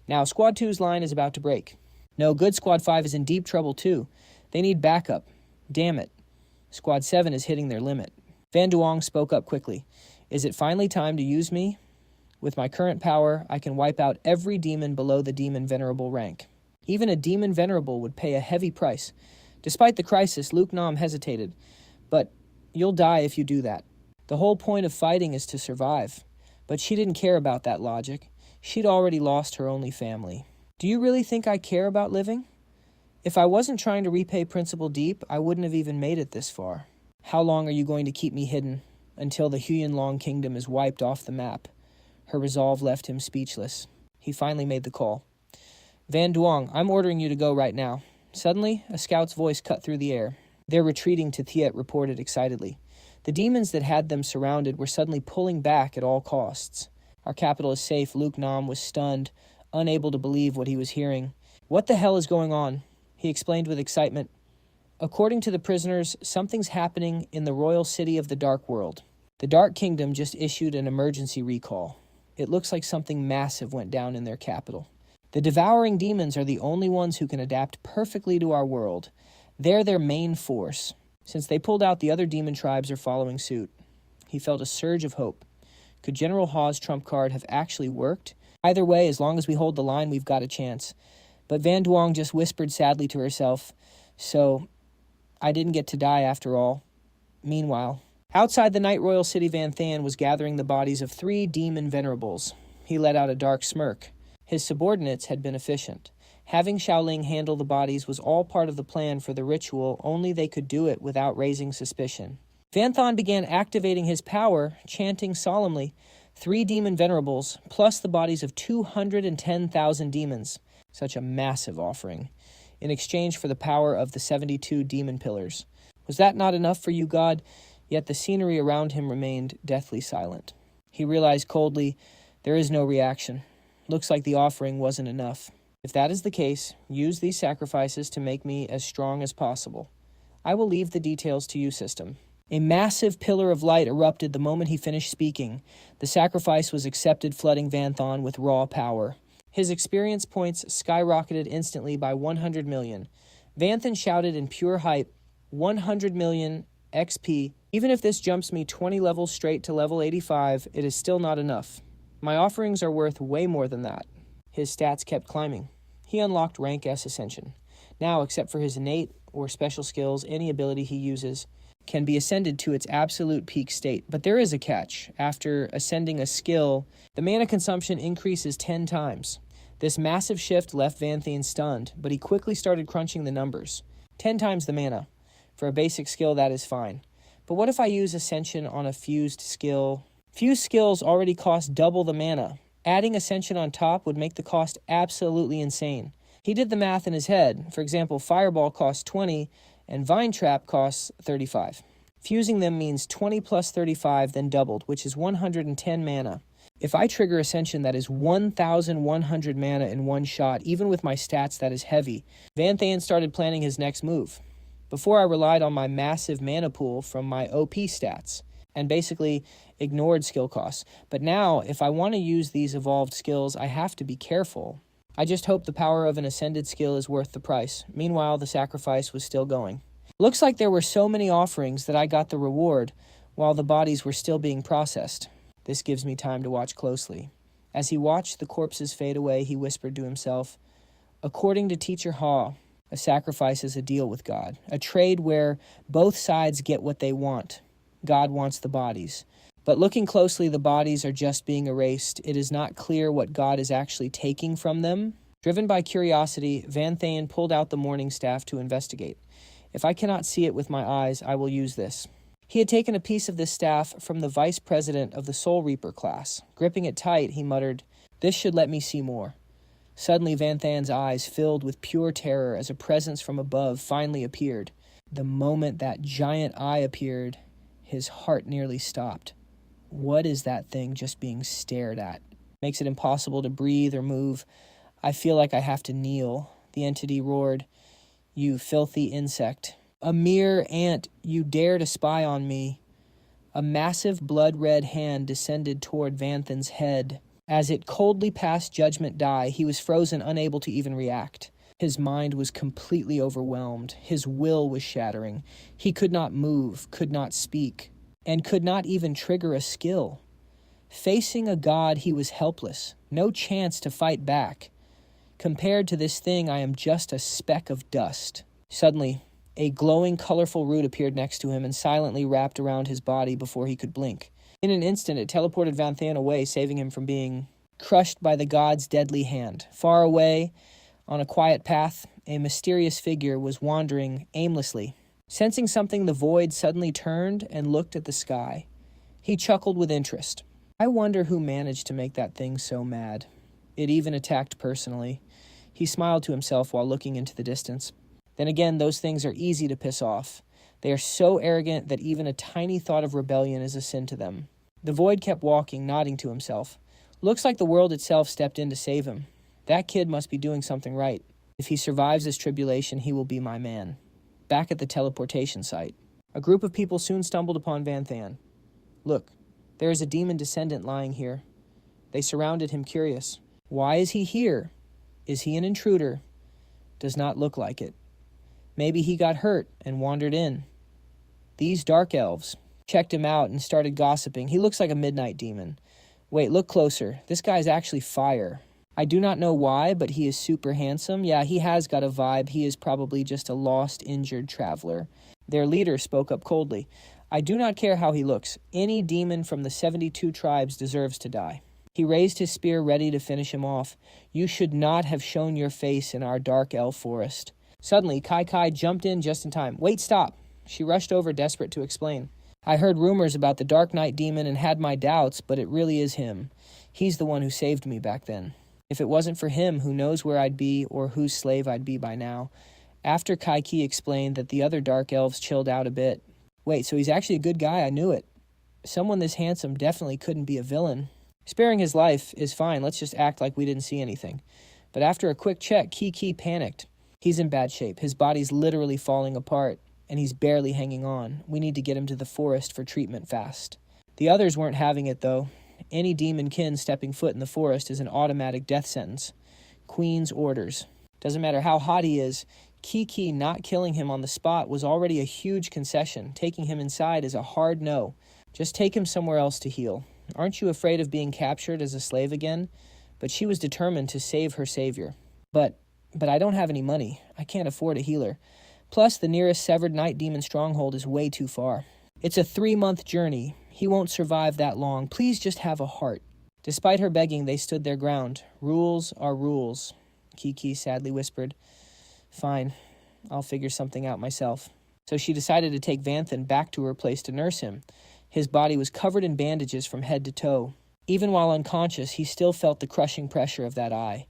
Now, Squad 2's line is about to break. No, good, Squad 5 is in deep trouble too. They need backup. Damn it. Squad 7 is hitting their limit. Van Duong spoke up quickly. "Is it finally time to use me? With my current power, I can wipe out every demon below the Demon Venerable rank. Even a Demon Venerable would pay a heavy price. Despite the crisis, Luke Nam hesitated. But you'll die if you do that. The whole point of fighting is to survive." But she didn't care about that logic. She'd already lost her only family. "Do you really think I care about living? If I wasn't trying to repay Principal Deep, I wouldn't have even made it this far. How long are you going to keep me hidden? Until the Huyanlong Kingdom is wiped off the map." Her resolve left him speechless. He finally made the call. "Van Duong, I'm ordering you to go right now. Suddenly, a scout's voice cut through the air. "They're retreating," Tiet reported excitedly. The demons that had them surrounded were suddenly pulling back at all costs. "Our capital is safe." Luke Nam was stunned, unable to believe what he was hearing. "What the hell is going on?" He explained with excitement. "According to the prisoners, something's happening in the royal city of the Dark World. The Dark Kingdom just issued an emergency recall. It looks like something massive went down in their capital. The devouring demons are the only ones who can adapt perfectly to our world. They're their main force. Since they pulled out, the other demon tribes are following suit." He felt a surge of hope. Could General Haw's trump card have actually worked? Either way, as long as we hold the line, we've got a chance. But Van Duong just whispered sadly to herself, "So, I didn't get to die after all." Meanwhile, outside the Night Royal City, Van Than was gathering the bodies of 3 demon venerables. He let out a dark smirk. His subordinates had been efficient. Having Xiaoling handle the bodies was all part of the plan for the ritual, only they could do it without raising suspicion. Van Thon began activating his power, chanting solemnly, 3 demon venerables, plus the bodies of 210,000 demons. Such a massive offering, in exchange for the power of the 72 demon pillars. Was that not enough for you, God? Yet the scenery around him remained deathly silent. He realized coldly, there is no reaction. Looks like the offering wasn't enough. If that is the case, use these sacrifices to make me as strong as possible. I will leave the details to you, system. A massive pillar of light erupted the moment he finished speaking. The sacrifice was accepted, flooding Van Thon with raw power. His experience points skyrocketed instantly by 100 million. Van Thon shouted in pure hype, 100 million XP. Even if this jumps me 20 levels straight to level 85, it is still not enough. My offerings are worth way more than that. His stats kept climbing. He unlocked rank S Ascension. Now, except for his innate or special skills, any ability he uses can be ascended to its absolute peak state. But there is a catch. After ascending a skill, the mana consumption increases 10 times. This massive shift left Van Thien stunned, but he quickly started crunching the numbers. 10 times the mana. For a basic skill, that is fine. But what if I use Ascension on a fused skill? Fused skills already cost double the mana. Adding Ascension on top would make the cost absolutely insane. He did the math in his head. For example, Fireball costs 20 and Vine Trap costs 35. Fusing them means 20 plus 35, then doubled, which is 110 mana. If I trigger Ascension, that is 1,100 mana in one shot. Even with my stats, that is heavy. Van Thaen started planning his next move. Before, I relied on my massive mana pool from my OP stats and basically ignored skill costs. But now, if I want to use these evolved skills, I have to be careful. I just hope the power of an ascended skill is worth the price. Meanwhile, the sacrifice was still going. Looks like there were so many offerings that I got the reward while the bodies were still being processed. This gives me time to watch closely. As he watched the corpses fade away, he whispered to himself, according to Teacher Ha, a sacrifice is a deal with God, a trade where both sides get what they want. God wants the bodies. But looking closely, the bodies are just being erased. It is not clear what God is actually taking from them. Driven by curiosity, Van Thaen pulled out the morning staff to investigate. If I cannot see it with my eyes, I will use this. He had taken a piece of this staff from the vice president of the Soul Reaper class. Gripping it tight, he muttered, this should let me see more. Suddenly, Van Thaen's eyes filled with pure terror as a presence from above finally appeared. The moment that giant eye appeared, his heart nearly stopped. What is that thing just being stared at? Makes it impossible to breathe or move. I feel like I have to kneel. The entity roared, you filthy insect. A mere ant, you dare to spy on me. A massive blood-red hand descended toward Van Thaen's head. As it coldly passed Judgment Die, he was frozen, unable to even react. His mind was completely overwhelmed. His will was shattering. He could not move, could not speak, and could not even trigger a skill. Facing a god, he was helpless. No chance to fight back. Compared to this thing, I am just a speck of dust. Suddenly, a glowing, colorful root appeared next to him and silently wrapped around his body before he could blink. In an instant, it teleported Van Thaen away, saving him from being crushed by the god's deadly hand. Far away, on a quiet path, a mysterious figure was wandering aimlessly. Sensing something, the void suddenly turned and looked at the sky. He chuckled with interest. I wonder who managed to make that thing so mad. It even attacked personally. He smiled to himself while looking into the distance. Then again, those things are easy to piss off. They are so arrogant that even a tiny thought of rebellion is a sin to them. The void kept walking, nodding to himself. Looks like the world itself stepped in to save him. That kid must be doing something right. If he survives this tribulation, he will be my man. Back at the teleportation site, a group of people soon stumbled upon Vanthan. Look, there is a demon descendant lying here. They surrounded him, curious. Why is he here? Is he an intruder? Does not look like it. Maybe he got hurt and wandered in. These dark elves checked him out and started gossiping. He looks like a midnight demon. Wait, look closer. This guy's actually fire. I do not know why, but he is super handsome. Yeah, he has got a vibe. He is probably just a lost, injured traveler. Their leader spoke up coldly. I do not care how he looks. Any demon from the 72 tribes deserves to die. He raised his spear ready to finish him off. You should not have shown your face in our dark elf forest. Suddenly, Kai jumped in just in time. Wait, stop. She rushed over, desperate to explain. I heard rumors about the Dark Knight demon and had my doubts, but it really is him. He's the one who saved me back then. If it wasn't for him, who knows where I'd be or whose slave I'd be by now. After Kai-Ki explained that the other dark elves chilled out a bit. Wait, so he's actually a good guy? I knew it. Someone this handsome definitely couldn't be a villain. Sparing his life is fine. Let's just act like we didn't see anything. But after a quick check, Kiki panicked. He's in bad shape. His body's literally falling apart, and he's barely hanging on. We need to get him to the forest for treatment fast. The others weren't having it, though. Any demon kin stepping foot in the forest is an automatic death sentence. Queen's orders. Doesn't matter how hot he is, Kiki not killing him on the spot was already a huge concession. Taking him inside is a hard no. Just take him somewhere else to heal. Aren't you afraid of being captured as a slave again? But she was determined to save her savior. But I don't have any money. I can't afford a healer. Plus, the nearest severed night demon stronghold is way too far. It's a 3-month journey. He won't survive that long. Please just have a heart. Despite her begging, they stood their ground. Rules are rules, Kiki sadly whispered. Fine, I'll figure something out myself. So she decided to take Vanthan back to her place to nurse him. His body was covered in bandages from head to toe. Even while unconscious, he still felt the crushing pressure of that eye.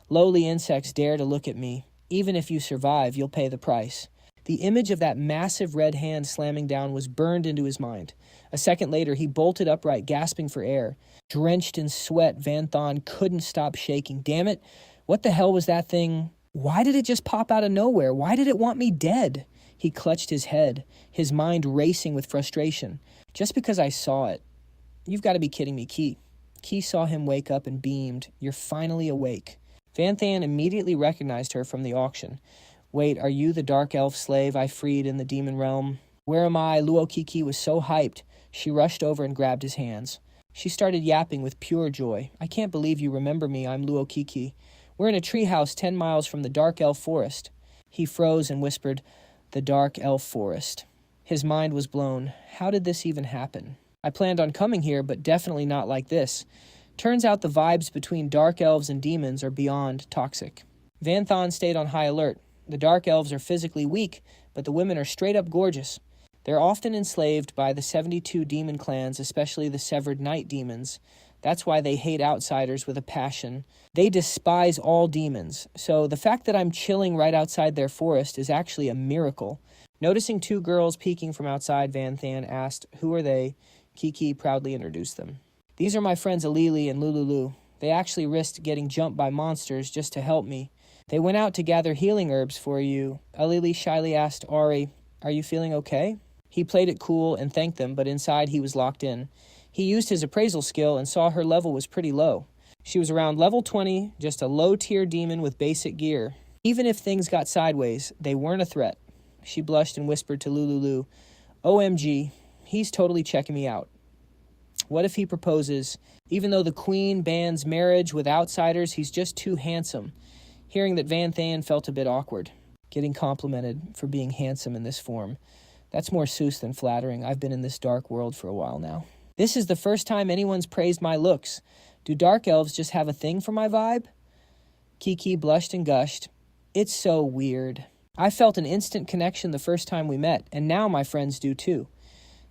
Lowly insects dare to look at me. Even if you survive, you'll pay the price. The image of that massive red hand slamming down was burned into his mind. A second later, he bolted upright, gasping for air. Drenched in sweat, Vanthan couldn't stop shaking. Damn it, what the hell was that thing? Why did it just pop out of nowhere? Why did it want me dead? He clutched his head, his mind racing with frustration. Just because I saw it. You've got to be kidding me, Ki. Ki saw him wake up and beamed. You're finally awake. Vanthan immediately recognized her from the auction. Wait, are you the dark elf slave I freed in the demon realm? Where am I? Luo Kiki was so hyped. She rushed over and grabbed his hands. She started yapping with pure joy. I can't believe you remember me. I'm Luo Kiki. We're in a treehouse 10 miles from the dark elf forest. He froze and whispered, the dark elf forest. His mind was blown. How did this even happen? I planned on coming here, but definitely not like this. Turns out the vibes between dark elves and demons are beyond toxic. Vanthan stayed on high alert. The dark elves are physically weak, but the women are straight up gorgeous. They're often enslaved by the 72 demon clans, especially the severed night demons. That's why they hate outsiders with a passion. They despise all demons. So the fact that I'm chilling right outside their forest is actually a miracle. Noticing 2 girls peeking from outside, Vanthan asked, who are they? Kiki proudly introduced them. These are my friends Alili and Lululu. They actually risked getting jumped by monsters just to help me. They went out to gather healing herbs for you. Alili shyly asked Ari, are you feeling okay? He played it cool and thanked them, but inside he was locked in. He used his appraisal skill and saw her level was pretty low. She was around level 20, just a low-tier demon with basic gear. Even if things got sideways, they weren't a threat. She blushed and whispered to Lululu, OMG, he's totally checking me out. What if he proposes? Even though the queen bans marriage with outsiders, he's just too handsome. Hearing that Vanthan felt a bit awkward. Getting complimented for being handsome in this form. That's more Seuss than flattering. I've been in this dark world for a while now. This is the first time anyone's praised my looks. Do dark elves just have a thing for my vibe? Kiki blushed and gushed. It's so weird. I felt an instant connection the first time we met, and now my friends do too.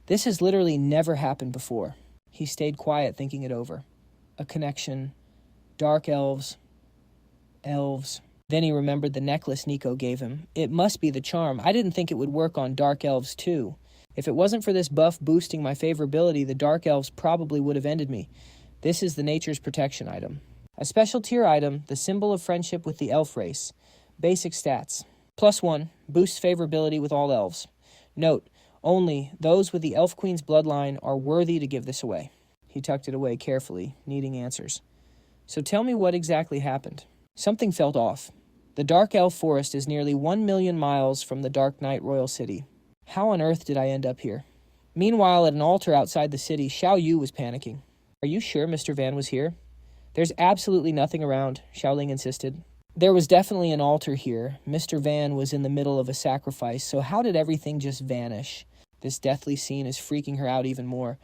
This has literally never happened before. He stayed quiet, thinking it over. A connection. Dark elves. Elves. Then he remembered the necklace Nico gave him. It must be the charm. I didn't think it would work on dark elves too. If it wasn't for this buff boosting my favorability, the dark elves probably would have ended me. This is the nature's protection item. A special tier item, the symbol of friendship with the elf race. Basic stats. +1, boosts favorability with all elves. Note, only those with the Elf Queen's bloodline are worthy to give this away. He tucked it away carefully, needing answers. So tell me what exactly happened. Something felt off. The Dark Elf Forest is nearly 1 million miles from the Dark Knight Royal City. How on earth did I end up here? Meanwhile, at an altar outside the city, Xiao Yu was panicking. Are you sure Mr. Van was here? There's absolutely nothing around, Xiaoling insisted. There was definitely an altar here. Mr. Van was in the middle of a sacrifice, so how did everything just vanish? This deathly scene is freaking her out even more.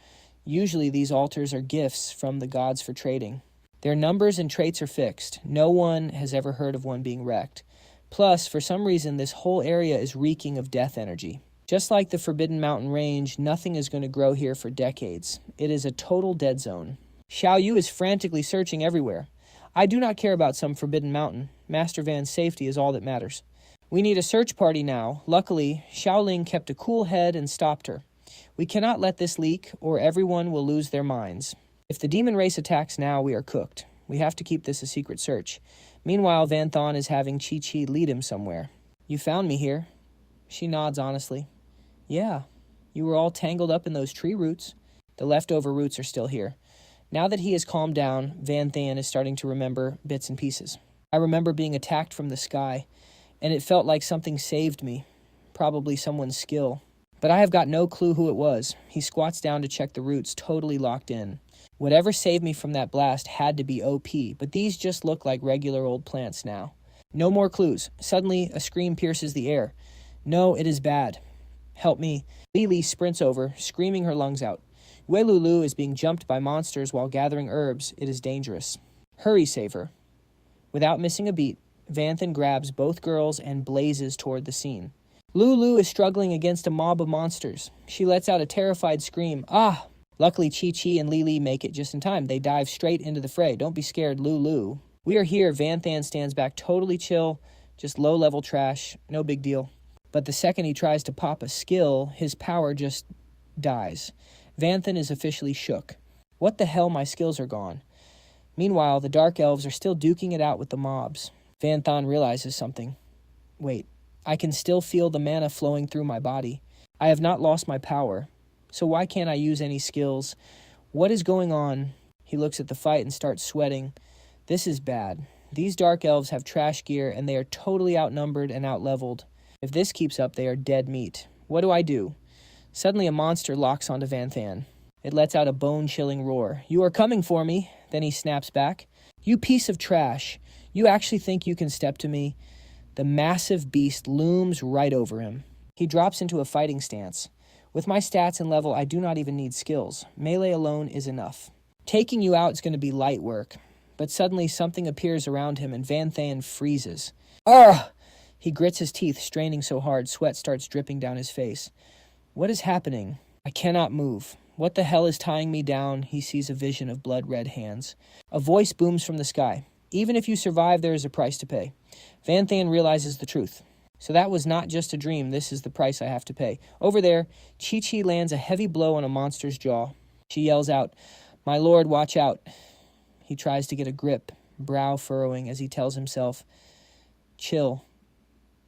Usually these altars are gifts from the gods for trading. Their numbers and traits are fixed. No one has ever heard of one being wrecked. Plus, for some reason, this whole area is reeking of death energy. Just like the Forbidden Mountain Range, nothing is going to grow here for decades. It is a total dead zone. Xiao Yu is frantically searching everywhere. I do not care about some Forbidden Mountain. Master Van's safety is all that matters. We need a search party now. Luckily, Xiaoling kept a cool head and stopped her. We cannot let this leak, or everyone will lose their minds. If the demon race attacks now, we are cooked. We have to keep this a secret search. Meanwhile, Van Thon is having Chi-Chi lead him somewhere. You found me here. She nods honestly. Yeah, you were all tangled up in those tree roots. The leftover roots are still here. Now that he has calmed down, Van Than is starting to remember bits and pieces. I remember being attacked from the sky, and it felt like something saved me. Probably someone's skill. But I have got no clue who it was. He squats down to check the roots, totally locked in. Whatever saved me from that blast had to be OP, but these just look like regular old plants now. No more clues. Suddenly, a scream pierces the air. No, it is bad. Help me. Lily sprints over, screaming her lungs out. Weilulu is being jumped by monsters while gathering herbs. It is dangerous. Hurry, save her. Without missing a beat, Vanthan grabs both girls and blazes toward the scene. Lulu is struggling against a mob of monsters. She lets out a terrified scream. Ah! Luckily, Chi-Chi and Lily make it just in time. They dive straight into the fray. Don't be scared, Lulu. We are here. Vanthan stands back totally chill. Just low-level trash. No big deal. But the second he tries to pop a skill, his power just dies. Vanthan is officially shook. What the hell, my skills are gone. Meanwhile, the Dark Elves are still duking it out with the mobs. Vanthan realizes something. Wait, I can still feel the mana flowing through my body. I have not lost my power. So why can't I use any skills? What is going on? He looks at the fight and starts sweating. This is bad. These Dark Elves have trash gear and they are totally outnumbered and outleveled. If this keeps up, they are dead meat. What do? Suddenly a monster locks onto Vanthan. It lets out a bone-chilling roar. You are coming for me. Then he snaps back. You piece of trash. You actually think you can step to me? The massive beast looms right over him. He drops into a fighting stance. With my stats and level, I do not even need skills. Melee alone is enough. Taking you out is going to be light work. But suddenly something appears around him and Vanthan freezes. Argh! He grits his teeth, straining so hard, sweat starts dripping down his face. What is happening? I cannot move. What the hell is tying me down? He sees a vision of blood-red hands. A voice booms from the sky. Even if you survive, there is a price to pay. Vanthan realizes the truth. So that was not just a dream. This is the price I have to pay. Over there, Chi-Chi lands a heavy blow on a monster's jaw. She yells out, My lord, watch out. He tries to get a grip, brow furrowing as he tells himself, Chill.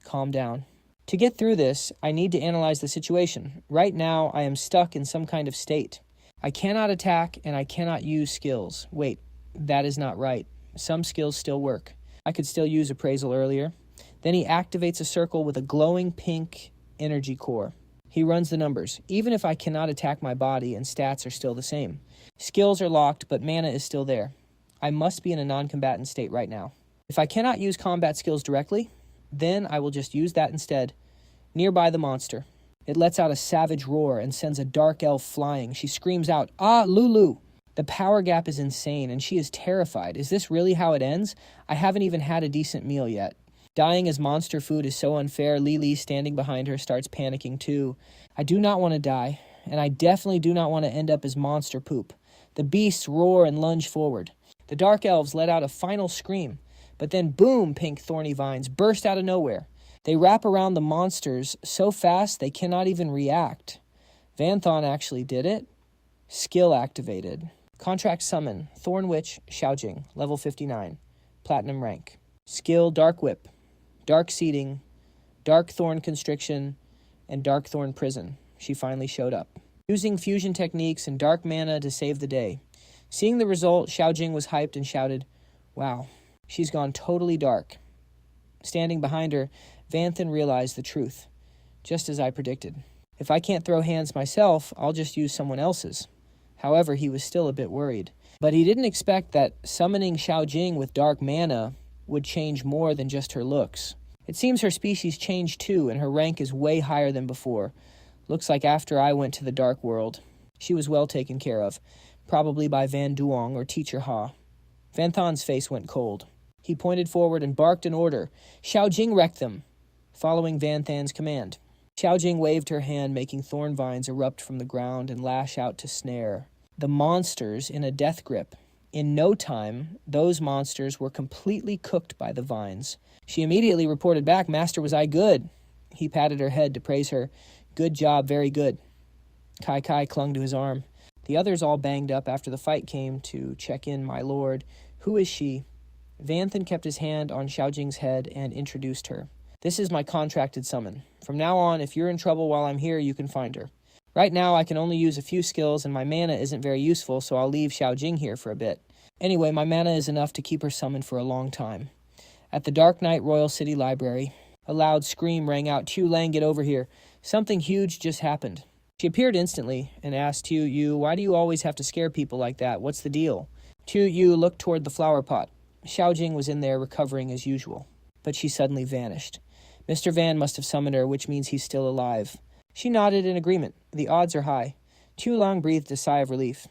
Calm down. To get through this, I need to analyze the situation. Right now, I am stuck in some kind of state. I cannot attack and I cannot use skills. Wait, that is not right. Some skills still work. I could still use appraisal earlier. Then he activates a circle with a glowing pink energy core. He runs the numbers. Even if I cannot attack my body and stats are still the same. Skills are locked, but mana is still there. I must be in a non-combatant state right now. If I cannot use combat skills directly, then I will just use that instead. Nearby the monster. It lets out a savage roar and sends a dark elf flying. She screams out, Ah, Lulu! The power gap is insane and she is terrified. Is this really how it ends? I haven't even had a decent meal yet. Dying as monster food is so unfair. Lily, standing behind her, starts panicking too. I do not want to die, and I definitely do not want to end up as monster poop. The beasts roar and lunge forward. The dark elves let out a final scream, But then boom, pink thorny vines burst out of nowhere. They wrap around the monsters so fast they cannot even react. Vanthan actually did it. Skill activated. Contract summon, Thorn Witch, Xiaojing, level 59, platinum rank. Skill Dark Whip, Dark Seeding, Dark Thorn Constriction, and Dark Thorn Prison. She finally showed up. Using fusion techniques and dark mana to save the day. Seeing the result, Xiaojing was hyped and shouted, "Wow, she's gone totally dark." Standing behind her, Vanthan realized the truth, just as I predicted. If I can't throw hands myself, I'll just use someone else's. However, he was still a bit worried. But he didn't expect that summoning Xiaojing with dark mana would change more than just her looks. It seems her species changed too, and her rank is way higher than before. Looks like after I went to the Dark World, she was well taken care of, probably by Van Duong or Teacher Ha. Vanthan's face went cold. He pointed forward and barked an order. Xiaojing wrecked them, following Vanthan's command. Xiaojing waved her hand, making thorn vines erupt from the ground and lash out to snare the monsters in a death grip. In no time, those monsters were completely cooked by the vines. She immediately reported back, "Master, was I good?" He patted her head to praise her. "Good job, very good." Kai Kai clung to his arm. The others all banged up after the fight came to check in, "My lord, who is she?" Vanthan kept his hand on Xiaojing's head and introduced her. "This is my contracted summon. From now on, if you're in trouble while I'm here, you can find her. Right now, I can only use a few skills, and my mana isn't very useful, so I'll leave Xiaojing here for a bit. Anyway, my mana is enough to keep her summoned for a long time." At the Dark Knight Royal City Library, a loud scream rang out, "Tu Lang, get over here. Something huge just happened." She appeared instantly and asked Tu Yu, "Why do you always have to scare people like that? What's the deal?" Tu Yu looked toward the flower pot. Xiaojing was in there recovering as usual, but she suddenly vanished. Mr. Van must have summoned her, which means he's still alive. She nodded in agreement. The odds are high. Tu Lang breathed a sigh of relief.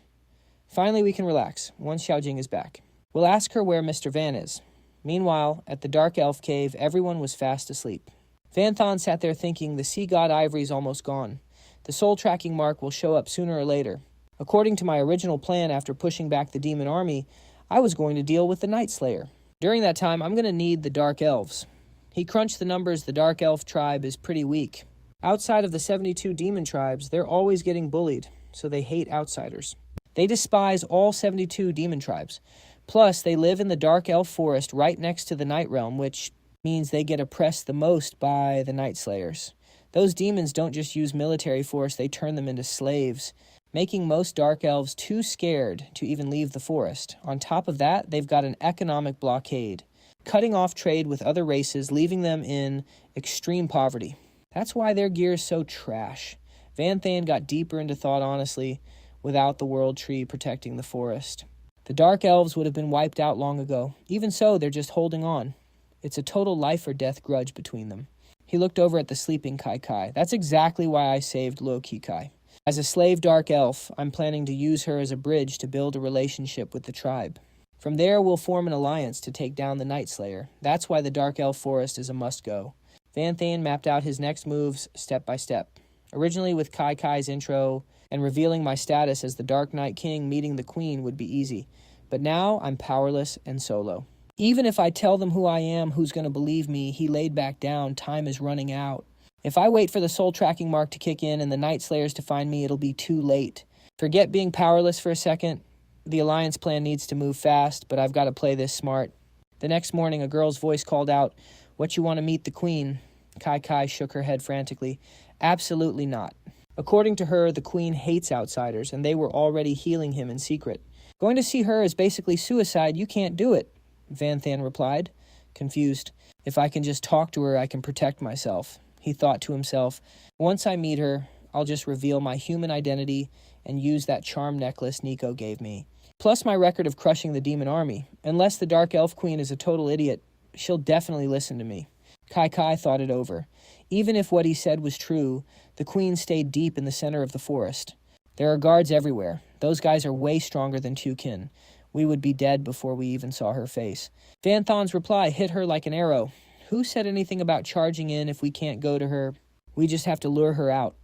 Finally, we can relax, once Xiaojing is back. We'll ask her where Mr. Van is. Meanwhile, at the Dark Elf Cave, everyone was fast asleep. Vanthan sat there thinking, the Sea God Ivory's almost gone. The soul tracking mark will show up sooner or later. According to my original plan after pushing back the demon army, I was going to deal with the Night Slayer. During that time, I'm going to need the Dark Elves. He crunched the numbers. The Dark Elf tribe is pretty weak. Outside of the 72 demon tribes, they're always getting bullied, so they hate outsiders. They despise all 72 demon tribes. Plus, they live in the Dark Elf Forest right next to the Night Realm, which means they get oppressed the most by the Night Slayers. Those demons don't just use military force, they turn them into slaves, making most Dark Elves too scared to even leave the forest. On top of that, they've got an economic blockade, cutting off trade with other races, leaving them in extreme poverty. That's why their gear is so trash. Vanthan got deeper into thought honestly, without the World Tree protecting the forest. The Dark Elves would have been wiped out long ago. Even so, they're just holding on. It's a total life or death grudge between them. He looked over at the sleeping Kai Kai. That's exactly why I saved Lo Ki Kai. As a slave Dark Elf, I'm planning to use her as a bridge to build a relationship with the tribe. From there, we'll form an alliance to take down the Night Slayer. That's why the Dark Elf Forest is a must-go. Vanthan mapped out his next moves step by step. Originally with Kai Kai's intro and revealing my status as the Dark Knight King meeting the Queen would be easy. But now I'm powerless and solo. Even if I tell them who I am, who's going to believe me? He laid back down. Time is running out. If I wait for the soul tracking mark to kick in and the Night Slayers to find me, it'll be too late. Forget being powerless for a second. The alliance plan needs to move fast, but I've got to play this smart. The next morning, a girl's voice called out, "What, you want to meet the Queen?" Kai Kai shook her head frantically. "Absolutely not." According to her, the Queen hates outsiders, and they were already healing him in secret. "Going to see her is basically suicide. You can't do it," Vanthan replied, confused. "If I can just talk to her, I can protect myself." He thought to himself, "Once I meet her, I'll just reveal my human identity and use that charm necklace Nico gave me. Plus my record of crushing the demon army. Unless the Dark Elf Queen is a total idiot, she'll definitely listen to me." Kai Kai thought it over. Even if what he said was true, the Queen stayed deep in the center of the forest. There are guards everywhere. Those guys are way stronger than two kin. We would be dead before we even saw her face. Vanthan's reply hit her like an arrow. Who said anything about charging in if we can't go to her? We just have to lure her out.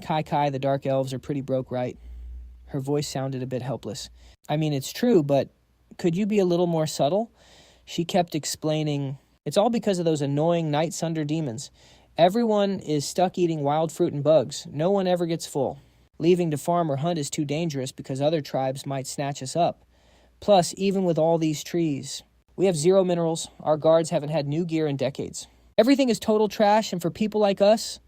Kai Kai, the Dark Elves are pretty broke, right? Her voice sounded a bit helpless. I mean, it's true, but could you be a little more subtle? She kept explaining, "It's all because of those annoying Night Sunder demons. Everyone is stuck eating wild fruit and bugs. No one ever gets full. Leaving to farm or hunt is too dangerous because other tribes might snatch us up. Plus, even with all these trees, we have zero minerals. Our guards haven't had new gear in decades. Everything is total trash, and for people like us,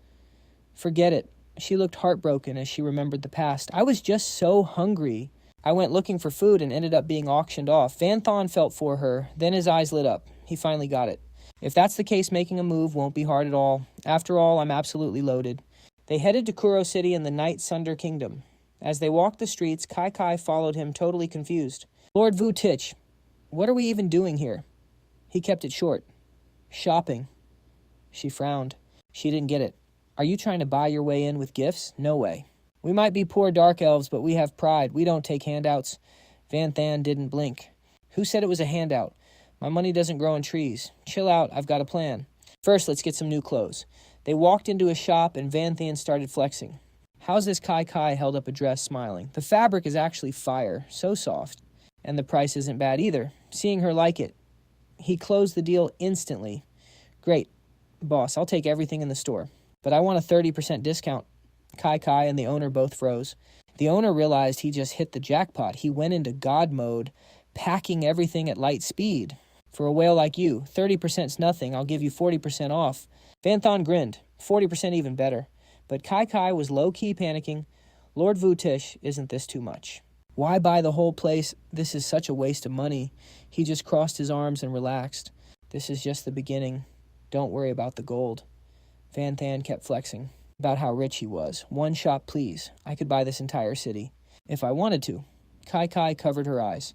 forget it." She looked heartbroken as she remembered the past. "I was just so hungry. I went looking for food and ended up being auctioned off." Van Thon felt for her, then his eyes lit up. He finally got it. "If that's the case, making a move won't be hard at all. After all, I'm absolutely loaded." They headed to Kuro City in the Night Sunder Kingdom. As they walked the streets, Kai Kai followed him, totally confused. "Lord Vu Tich, what are we even doing here?" He kept it short. "Shopping." She frowned. She didn't get it. "Are you trying to buy your way in with gifts? No way. We might be poor dark elves, but we have pride. We don't take handouts." Van Than didn't blink. "Who said it was a handout? My money doesn't grow on trees. Chill out, I've got a plan. First, let's get some new clothes." They walked into a shop and Van Than started flexing. "How's this?" Kai Kai held up a dress, smiling. "The fabric is actually fire, so soft. And the price isn't bad either." Seeing her like it, he closed the deal instantly. "Great. Boss, I'll take everything in the store. But I want a 30% discount." Kai Kai and the owner both froze. The owner realized he just hit the jackpot. He went into God mode, packing everything at light speed. "For a whale like you, 30%'s nothing. I'll give you 40% off." Van Thon grinned. 40% even better. But Kai Kai was low-key panicking. "Lord Vu Tish, isn't this too much? Why buy the whole place? This is such a waste of money." He just crossed his arms and relaxed. "This is just the beginning. Don't worry about the gold." Van Than kept flexing about how rich he was. "One shop, please. I could buy this entire city. If I wanted to." Kai Kai covered her eyes.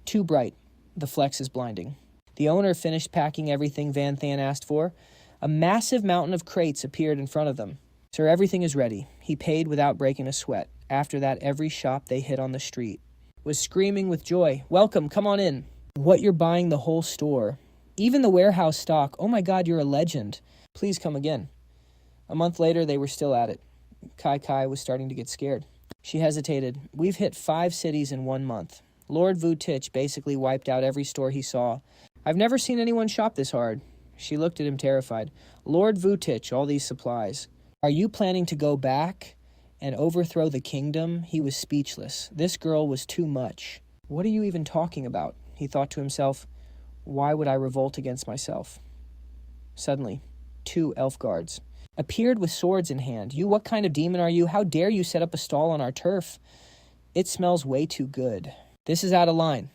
"Too bright. The flex is blinding." The owner finished packing everything Van Than asked for. A massive mountain of crates appeared in front of them. "Sir, everything is ready." He paid without breaking a sweat. After that, every shop they hit on the street was screaming with joy, "Welcome, come on in." "What, you're buying the whole store? Even the warehouse stock? Oh my God, you're a legend. Please come again." A month later, they were still at it. Kai Kai was starting to get scared. She hesitated. "We've hit 5 cities in 1 month. Lord Vu Tich basically wiped out every store he saw. I've never seen anyone shop this hard." She looked at him terrified. "Lord Vu Tich, all these supplies. Are you planning to go back and overthrow the kingdom?" He was speechless. This girl was too much. "What are you even talking about?" He thought to himself. "Why would I revolt against myself?" Suddenly, 2 elf guards appeared with swords in hand. "You, what kind of demon are you? How dare you set up a stall on our turf? It smells way too good. This is out of line.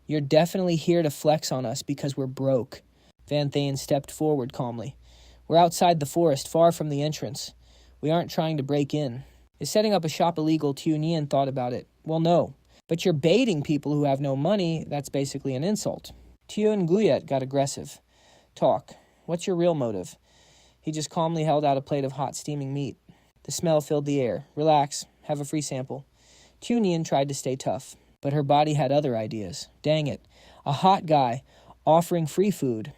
You're definitely here to flex on us because we're broke." Van Than stepped forward calmly. "We're outside the forest, far from the entrance. We aren't trying to break in. Is setting up a shop illegal?" Tiu Nian thought about it. "Well, no. But you're baiting people who have no money. That's basically an insult." Tiu Nguyet got aggressive. "Talk. What's your real motive?" He just calmly held out a plate of hot steaming meat. The smell filled the air. "Relax. Have a free sample." Tiu Nian tried to stay tough, but her body had other ideas. Dang it. A hot guy offering free food,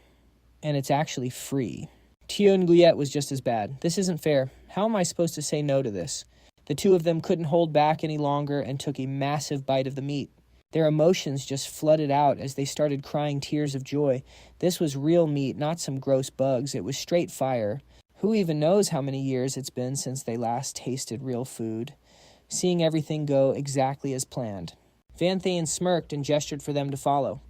and it's actually free. Tiu Nguyet was just as bad. "This isn't fair. How am I supposed to say no to this?" The two of them couldn't hold back any longer and took a massive bite of the meat. Their emotions just flooded out as they started crying tears of joy. This was real meat, not some gross bugs. It was straight fire. Who even knows how many years it's been since they last tasted real food? Seeing everything go exactly as planned. Van Than smirked and gestured for them to follow.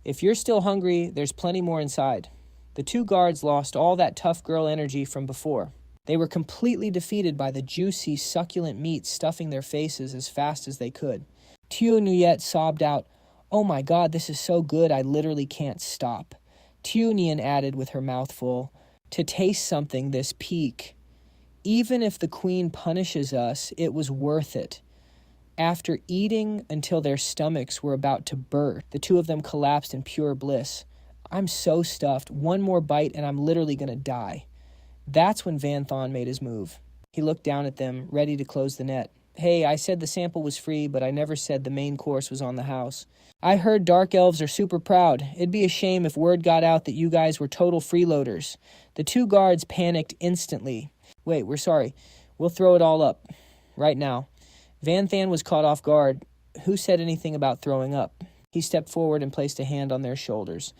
"If you're still hungry, there's plenty more inside." The 2 guards lost all that tough girl energy from before. They were completely defeated by the juicy, succulent meat stuffing their faces as fast as they could. Tiu Nguyet sobbed out, "Oh my God, this is so good, I literally can't stop." Tiu Nian added with her mouth full, "To taste something this peak. Even if the queen punishes us, it was worth it." After eating until their stomachs were about to burst, the 2 of them collapsed in pure bliss. "I'm so stuffed. One more bite and I'm literally going to die." That's when Van Thon made his move. He looked down at them, ready to close the net. "Hey, I said the sample was free, but I never said the main course was on the house. I heard dark elves are super proud. It'd be a shame if word got out that you guys were total freeloaders." The 2 guards panicked instantly. "Wait, we're sorry. We'll throw it all up. Right now." Van Than was caught off guard. Who said anything about throwing up? He stepped forward and placed a hand on their shoulders.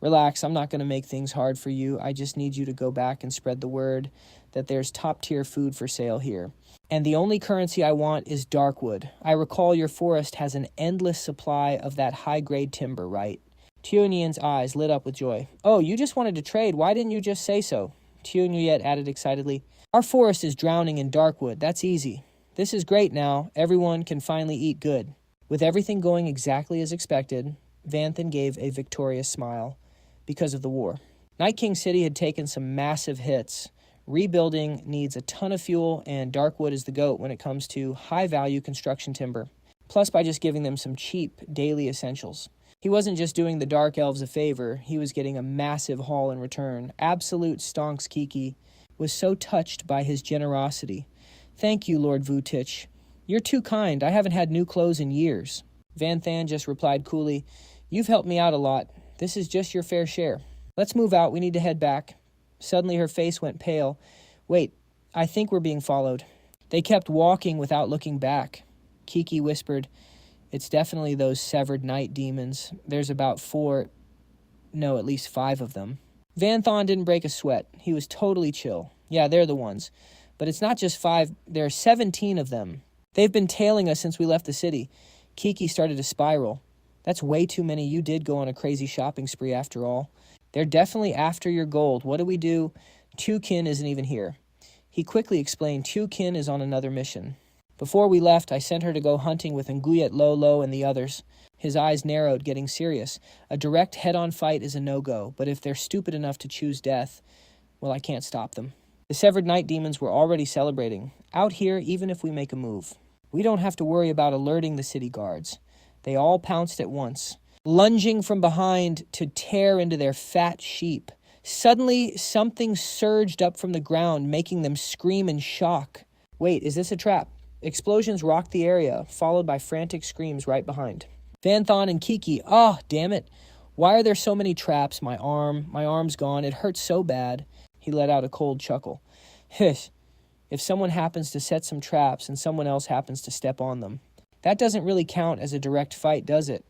Relax, I'm not going to make things hard for you. I just need you to go back and spread the word that there's top-tier food for sale here. And the only currency I want is darkwood. I recall your forest has an endless supply of that high-grade timber, right? Tionyin's eyes lit up with joy. Oh, you just wanted to trade. Why didn't you just say so? Tionyet added excitedly. Our forest is drowning in darkwood. That's easy. This is great now. Everyone can finally eat good. With everything going exactly as expected, Vanthan gave a victorious smile because of the war. Night King City had taken some massive hits. Rebuilding needs a ton of fuel, and darkwood is the GOAT when it comes to high-value construction timber. Plus, by just giving them some cheap daily essentials. He wasn't just doing the Dark Elves a favor, he was getting a massive haul in return. Absolute stonks Kiki was so touched by his generosity. Thank you, Lord Vutich. You're too kind. I haven't had new clothes in years. Vanthan just replied coolly, You've helped me out a lot. This is just your fair share. Let's move out. We need to head back. Suddenly her face went pale. Wait, I think we're being followed. They kept walking without looking back. Kiki whispered, It's definitely those severed night demons. There's about at least 5 of them. Vanthan didn't break a sweat. He was totally chill. Yeah, they're the ones. But it's not just 5, there are 17 of them. They've been tailing us since we left the city. Kiki started to spiral. That's way too many. You did go on a crazy shopping spree after all. They're definitely after your gold. What do we do? Tukin isn't even here. He quickly explained Tukin is on another mission. Before we left, I sent her to go hunting with Nguyet Lolo and the others. His eyes narrowed, getting serious. A direct head-on fight is a no-go, but if they're stupid enough to choose death, well, I can't stop them. The severed night demons were already celebrating. Out here, even if we make a move. We don't have to worry about alerting the city guards. They all pounced at once, lunging from behind to tear into their fat sheep. Suddenly, something surged up from the ground, making them scream in shock. Wait, is this a trap? Explosions rocked the area, followed by frantic screams right behind. Vanthan and Kiki, damn it. Why are there so many traps? My arm's gone. It hurts so bad. He let out a cold chuckle. Hiss. If someone happens to set some traps and someone else happens to step on them, that doesn't really count as a direct fight, does it?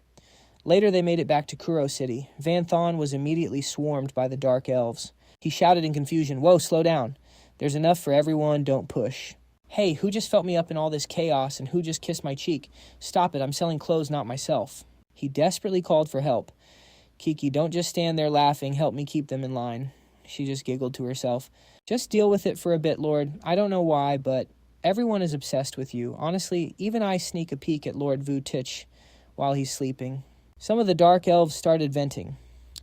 Later, they made it back to Kuro City. Vanthan was immediately swarmed by the Dark Elves. He shouted in confusion, Whoa, slow down. There's enough for everyone, don't push. Hey, who just felt me up in all this chaos and who just kissed my cheek? Stop it, I'm selling clothes, not myself. He desperately called for help. Kiki, don't just stand there laughing, help me keep them in line. She just giggled to herself. Just deal with it for a bit, Lord. I don't know why, but everyone is obsessed with you. Honestly, even I sneak a peek at Lord Vutich while he's sleeping. Some of the Dark Elves started venting.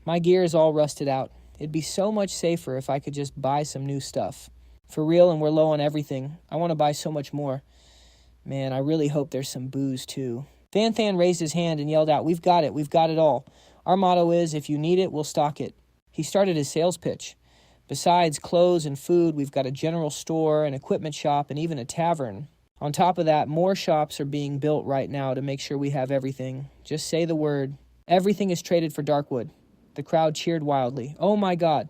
My gear is all rusted out. It'd be so much safer if I could just buy some new stuff. For real, and we're low on everything. I want to buy so much more. Man, I really hope there's some booze, too. Vanthan raised his hand and yelled out, We've got it all. Our motto is, if you need it, we'll stock it. He started his sales pitch. Besides clothes and food, we've got a general store, an equipment shop, and even a tavern. On top of that, more shops are being built right now to make sure we have everything. Just say the word. Everything is traded for darkwood. The crowd cheered wildly. Oh my God.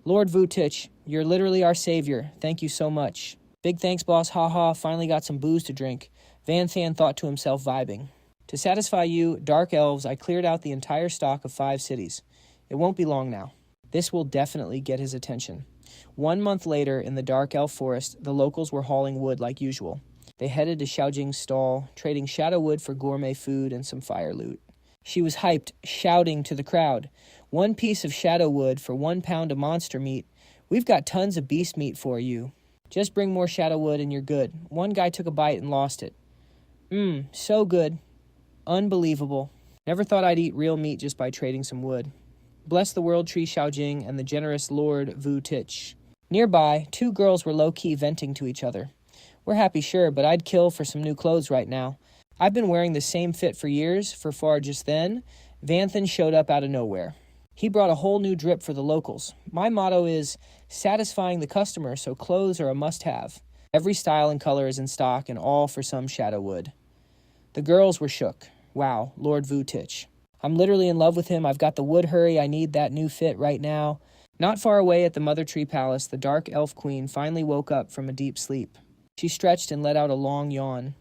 Lord Vutich, you're literally our savior. Thank you so much. Big thanks, boss. Haha, finally got some booze to drink. Vanthan thought to himself, vibing. To satisfy you, Dark Elves, I cleared out the entire stock of 5 cities. It won't be long now. This will definitely get his attention. 1 month later, in the Dark Elf Forest, the locals were hauling wood like usual. They headed to Xiaojing's stall, trading shadow wood for gourmet food and some fire loot. She was hyped, shouting to the crowd, 1 piece of shadow wood for 1 pound of monster meat. We've got tons of beast meat for you. Just bring more shadow wood and you're good. One guy took a bite and lost it. So good. Unbelievable. Never thought I'd eat real meat just by trading some wood. Bless the world tree Xiaojing and the generous Lord Vutich. Nearby, 2 girls were low-key venting to each other. We're happy, sure, but I'd kill for some new clothes right now. I've been wearing the same fit for years. For far just then, Vanthan showed up out of nowhere. He brought a whole new drip for the locals. My motto is satisfying the customer, so clothes are a must-have. Every style and color is in stock, and all for some shadow wood. The girls were shook. Wow, Lord Vutich. I'm literally in love with him. I've got the wood hurry. I need that new fit right now. Not far away at the Mother Tree Palace, the Dark Elf Queen finally woke up from a deep sleep. She stretched and let out a long yawn.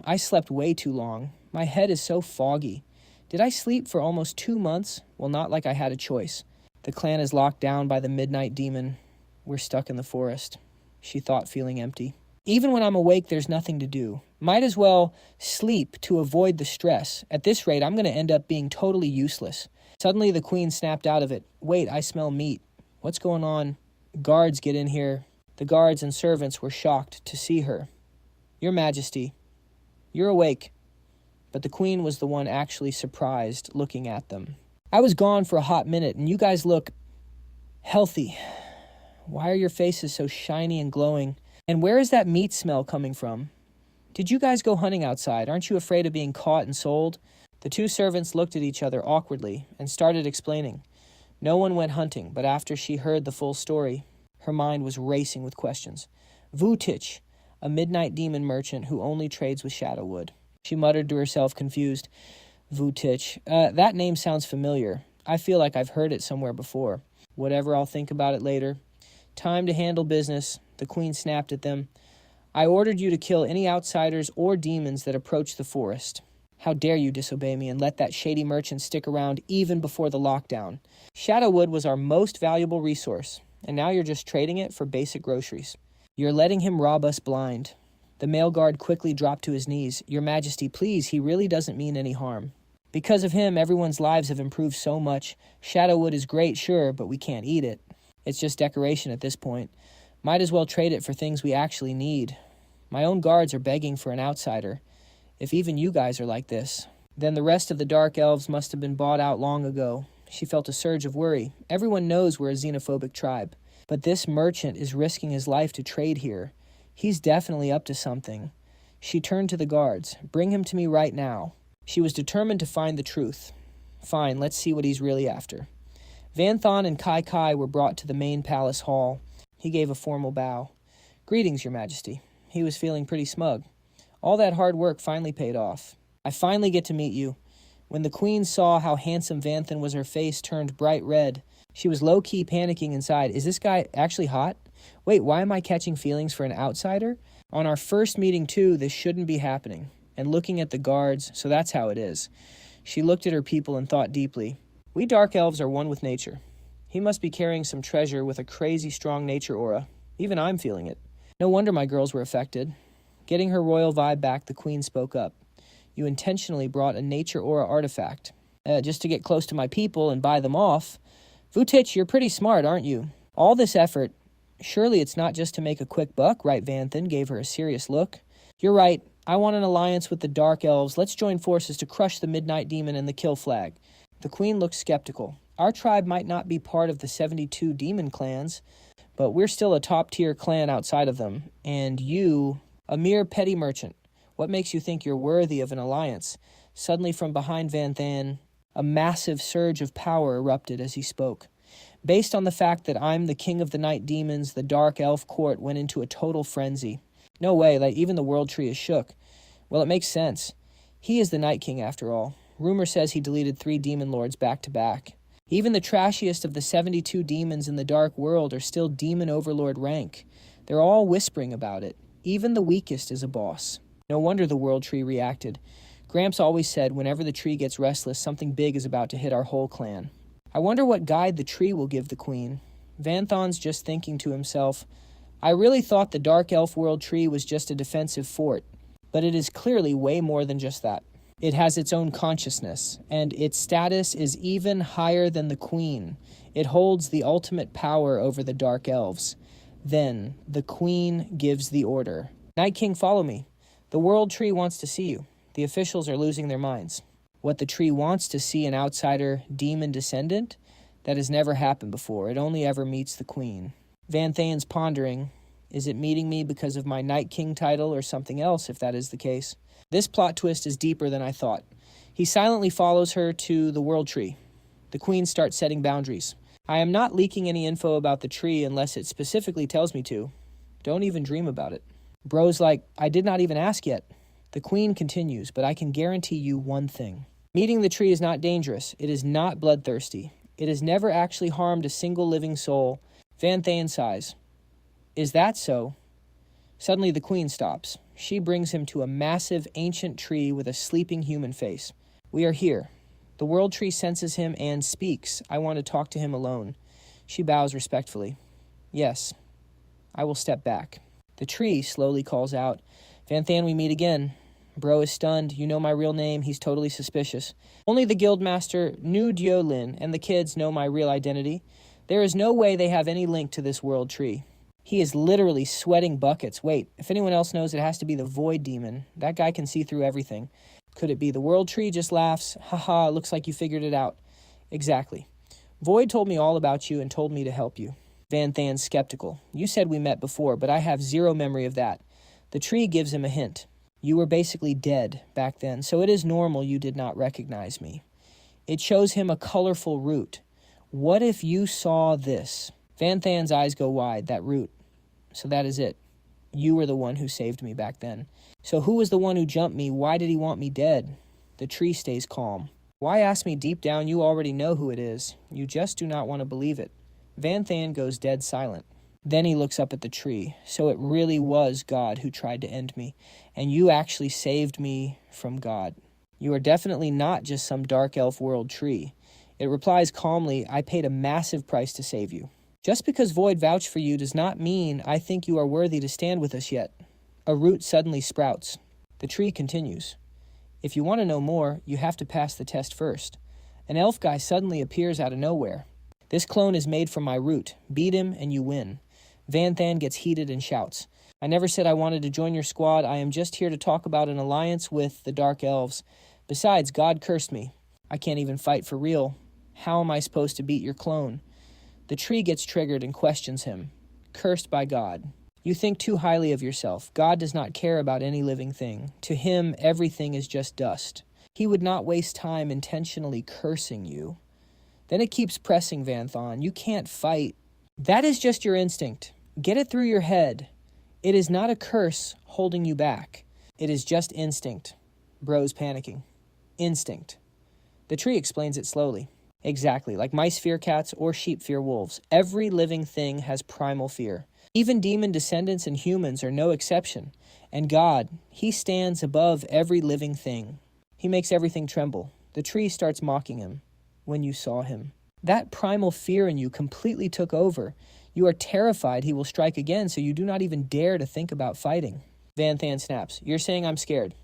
I slept way too long. My head is so foggy. Did I sleep for almost 2 months? Well, not like I had a choice. The clan is locked down by the midnight demon. We're stuck in the forest, she thought, feeling empty. Even when I'm awake, there's nothing to do. Might as well sleep to avoid the stress. At this rate, I'm going to end up being totally useless. Suddenly, the queen snapped out of it. Wait, I smell meat. What's going on? Guards, get in here. The guards and servants were shocked to see her. Your Majesty, you're awake. But the queen was the one actually surprised, looking at them. I was gone for a hot minute, and you guys look healthy. Why are your faces so shiny and glowing? And where is that meat smell coming from? Did you guys go hunting outside? Aren't you afraid of being caught and sold? The two servants looked at each other awkwardly and started explaining. No one went hunting, but after she heard the full story, her mind was racing with questions. Vutich, a midnight demon merchant who only trades with Shadowwood. She muttered to herself, confused. Vutich. That name sounds familiar. I feel like I've heard it somewhere before. Whatever, I'll think about it later. Time to handle business. The queen snapped at them. I ordered you to kill any outsiders or demons that approach the forest. How dare you disobey me and let that shady merchant stick around even before the lockdown? Shadowwood was our most valuable resource, and now you're just trading it for basic groceries. You're letting him rob us blind. The male guard quickly dropped to his knees. Your Majesty, please, he really doesn't mean any harm. Because of him, everyone's lives have improved so much. Shadowwood is great, sure, but we can't eat it. It's just decoration at this point. Might as well trade it for things we actually need. My own guards are begging for an outsider. If even you guys are like this, then the rest of the Dark Elves must have been bought out long ago. She felt a surge of worry. Everyone knows we're a xenophobic tribe. But this merchant is risking his life to trade here. He's definitely up to something. She turned to the guards. Bring him to me right now. She was determined to find the truth. Fine, let's see what he's really after. Vanthon and Kai Kai were brought to the main palace hall. He gave a formal bow. Greetings, Your Majesty. He was feeling pretty smug. All that hard work finally paid off. I finally get to meet you. When the queen saw how handsome Vanthon was, her face turned bright red. She was low-key panicking inside. Is this guy actually hot? Wait, why am I catching feelings for an outsider? On our first meeting, too, this shouldn't be happening. And looking at the guards, so that's how it is. She looked at her people and thought deeply. We Dark Elves are one with nature. He must be carrying some treasure with a crazy strong nature aura. Even I'm feeling it. No wonder my girls were affected. Getting her royal vibe back, the queen spoke up. You intentionally brought a nature aura artifact. Just to get close to my people and buy them off. Vutich, you're pretty smart, aren't you? All this effort, surely it's not just to make a quick buck, right? Vanthon gave her a serious look. You're right. I want an alliance with the Dark Elves. Let's join forces to crush the Midnight Demon and the Kill Flag. The queen looked skeptical. Our tribe might not be part of the 72 demon clans, but we're still a top-tier clan outside of them. And you, a mere petty merchant. What makes you think you're worthy of an alliance? Suddenly from behind Vanthon, a massive surge of power erupted as he spoke. Based on the fact that I'm the king of the night demons, the Dark Elf court went into a total frenzy. No way, like even the World Tree is shook. Well, it makes sense. He is the Night King after all. Rumor says he deleted 3 demon lords back to back. Even the trashiest of the 72 demons in the Dark World are still demon overlord rank. They're all whispering about it. Even the weakest is a boss. No wonder the World Tree reacted. Gramps always said whenever the tree gets restless, something big is about to hit our whole clan. I wonder what guide the tree will give the queen. Vanthon's just thinking to himself, I really thought the Dark Elf World Tree was just a defensive fort, but it is clearly way more than just that. It has its own consciousness, and its status is even higher than the queen. It holds the ultimate power over the Dark Elves. Then, the queen gives the order. Night King, follow me. The World Tree wants to see you. The officials are losing their minds. What the tree wants to see an outsider demon descendant? That has never happened before. It only ever meets the queen. Vanthon's pondering, is it meeting me because of my Night King title or something else if that is the case? This plot twist is deeper than I thought. He silently follows her to the World Tree. The queen starts setting boundaries. I am not leaking any info about the tree unless it specifically tells me to. Don't even dream about it. Bro's like, I did not even ask yet. The queen continues, but I can guarantee you one thing. Meeting the tree is not dangerous. It is not bloodthirsty. It has never actually harmed a single living soul. Vanthon sighs. Is that so? Suddenly the queen stops. She brings him to a massive ancient tree with a sleeping human face. We are here. The world tree senses him and speaks. I want to talk to him alone. She bows respectfully. Yes, I will step back. The tree slowly calls out, Vanthan, we meet again. Bro is stunned. You know my real name. He's totally suspicious. Only the guildmaster, Nu Diolin, and the kids know my real identity. There is no way they have any link to this world tree. He is literally sweating buckets. Wait, if anyone else knows, it has to be the Void Demon. That guy can see through everything. Could it be the world tree? Just laughs. Haha, looks like you figured it out. Exactly. Void told me all about you and told me to help you. Vanthan's skeptical. You said we met before, but I have zero memory of that. The tree gives him a hint. You were basically dead back then, so it is normal you did not recognize me. It shows him a colorful root. What if you saw this? Vanthan's eyes go wide. That root. So that is it. You were the one who saved me back then. So who was the one who jumped me? Why did he want me dead? The tree stays calm. Why ask me? Deep down you already know who it is. You just do not want to believe it. Vanthan goes dead silent. Then he looks up at the tree. So it really was God who tried to end me, and you actually saved me from God. You are definitely not just some dark elf world tree. It replies calmly, I paid a massive price to save you. Just because Void vouched for you does not mean I think you are worthy to stand with us yet. A root suddenly sprouts. The tree continues. If you want to know more, you have to pass the test first. An elf guy suddenly appears out of nowhere. This clone is made from my root. Beat him and you win. Vanthan gets heated and shouts. I never said I wanted to join your squad. I am just here to talk about an alliance with the Dark Elves. Besides, God cursed me. I can't even fight for real. How am I supposed to beat your clone? The tree gets triggered and questions him. Cursed by God. You think too highly of yourself. God does not care about any living thing. To him, everything is just dust. He would not waste time intentionally cursing you. Then it keeps pressing Vanthan. You can't fight. That is just your instinct. Get it through your head. It is not a curse holding you back. It is just instinct. Bro's panicking. Instinct. The tree explains it slowly. Exactly, like mice fear cats or sheep fear wolves. Every living thing has primal fear. Even demon descendants and humans are no exception. And God, he stands above every living thing. He makes everything tremble. The tree starts mocking him. When you saw him. That primal fear in you completely took over. You are terrified he will strike again, so you do not even dare to think about fighting. Vanthan snaps. You're saying I'm scared.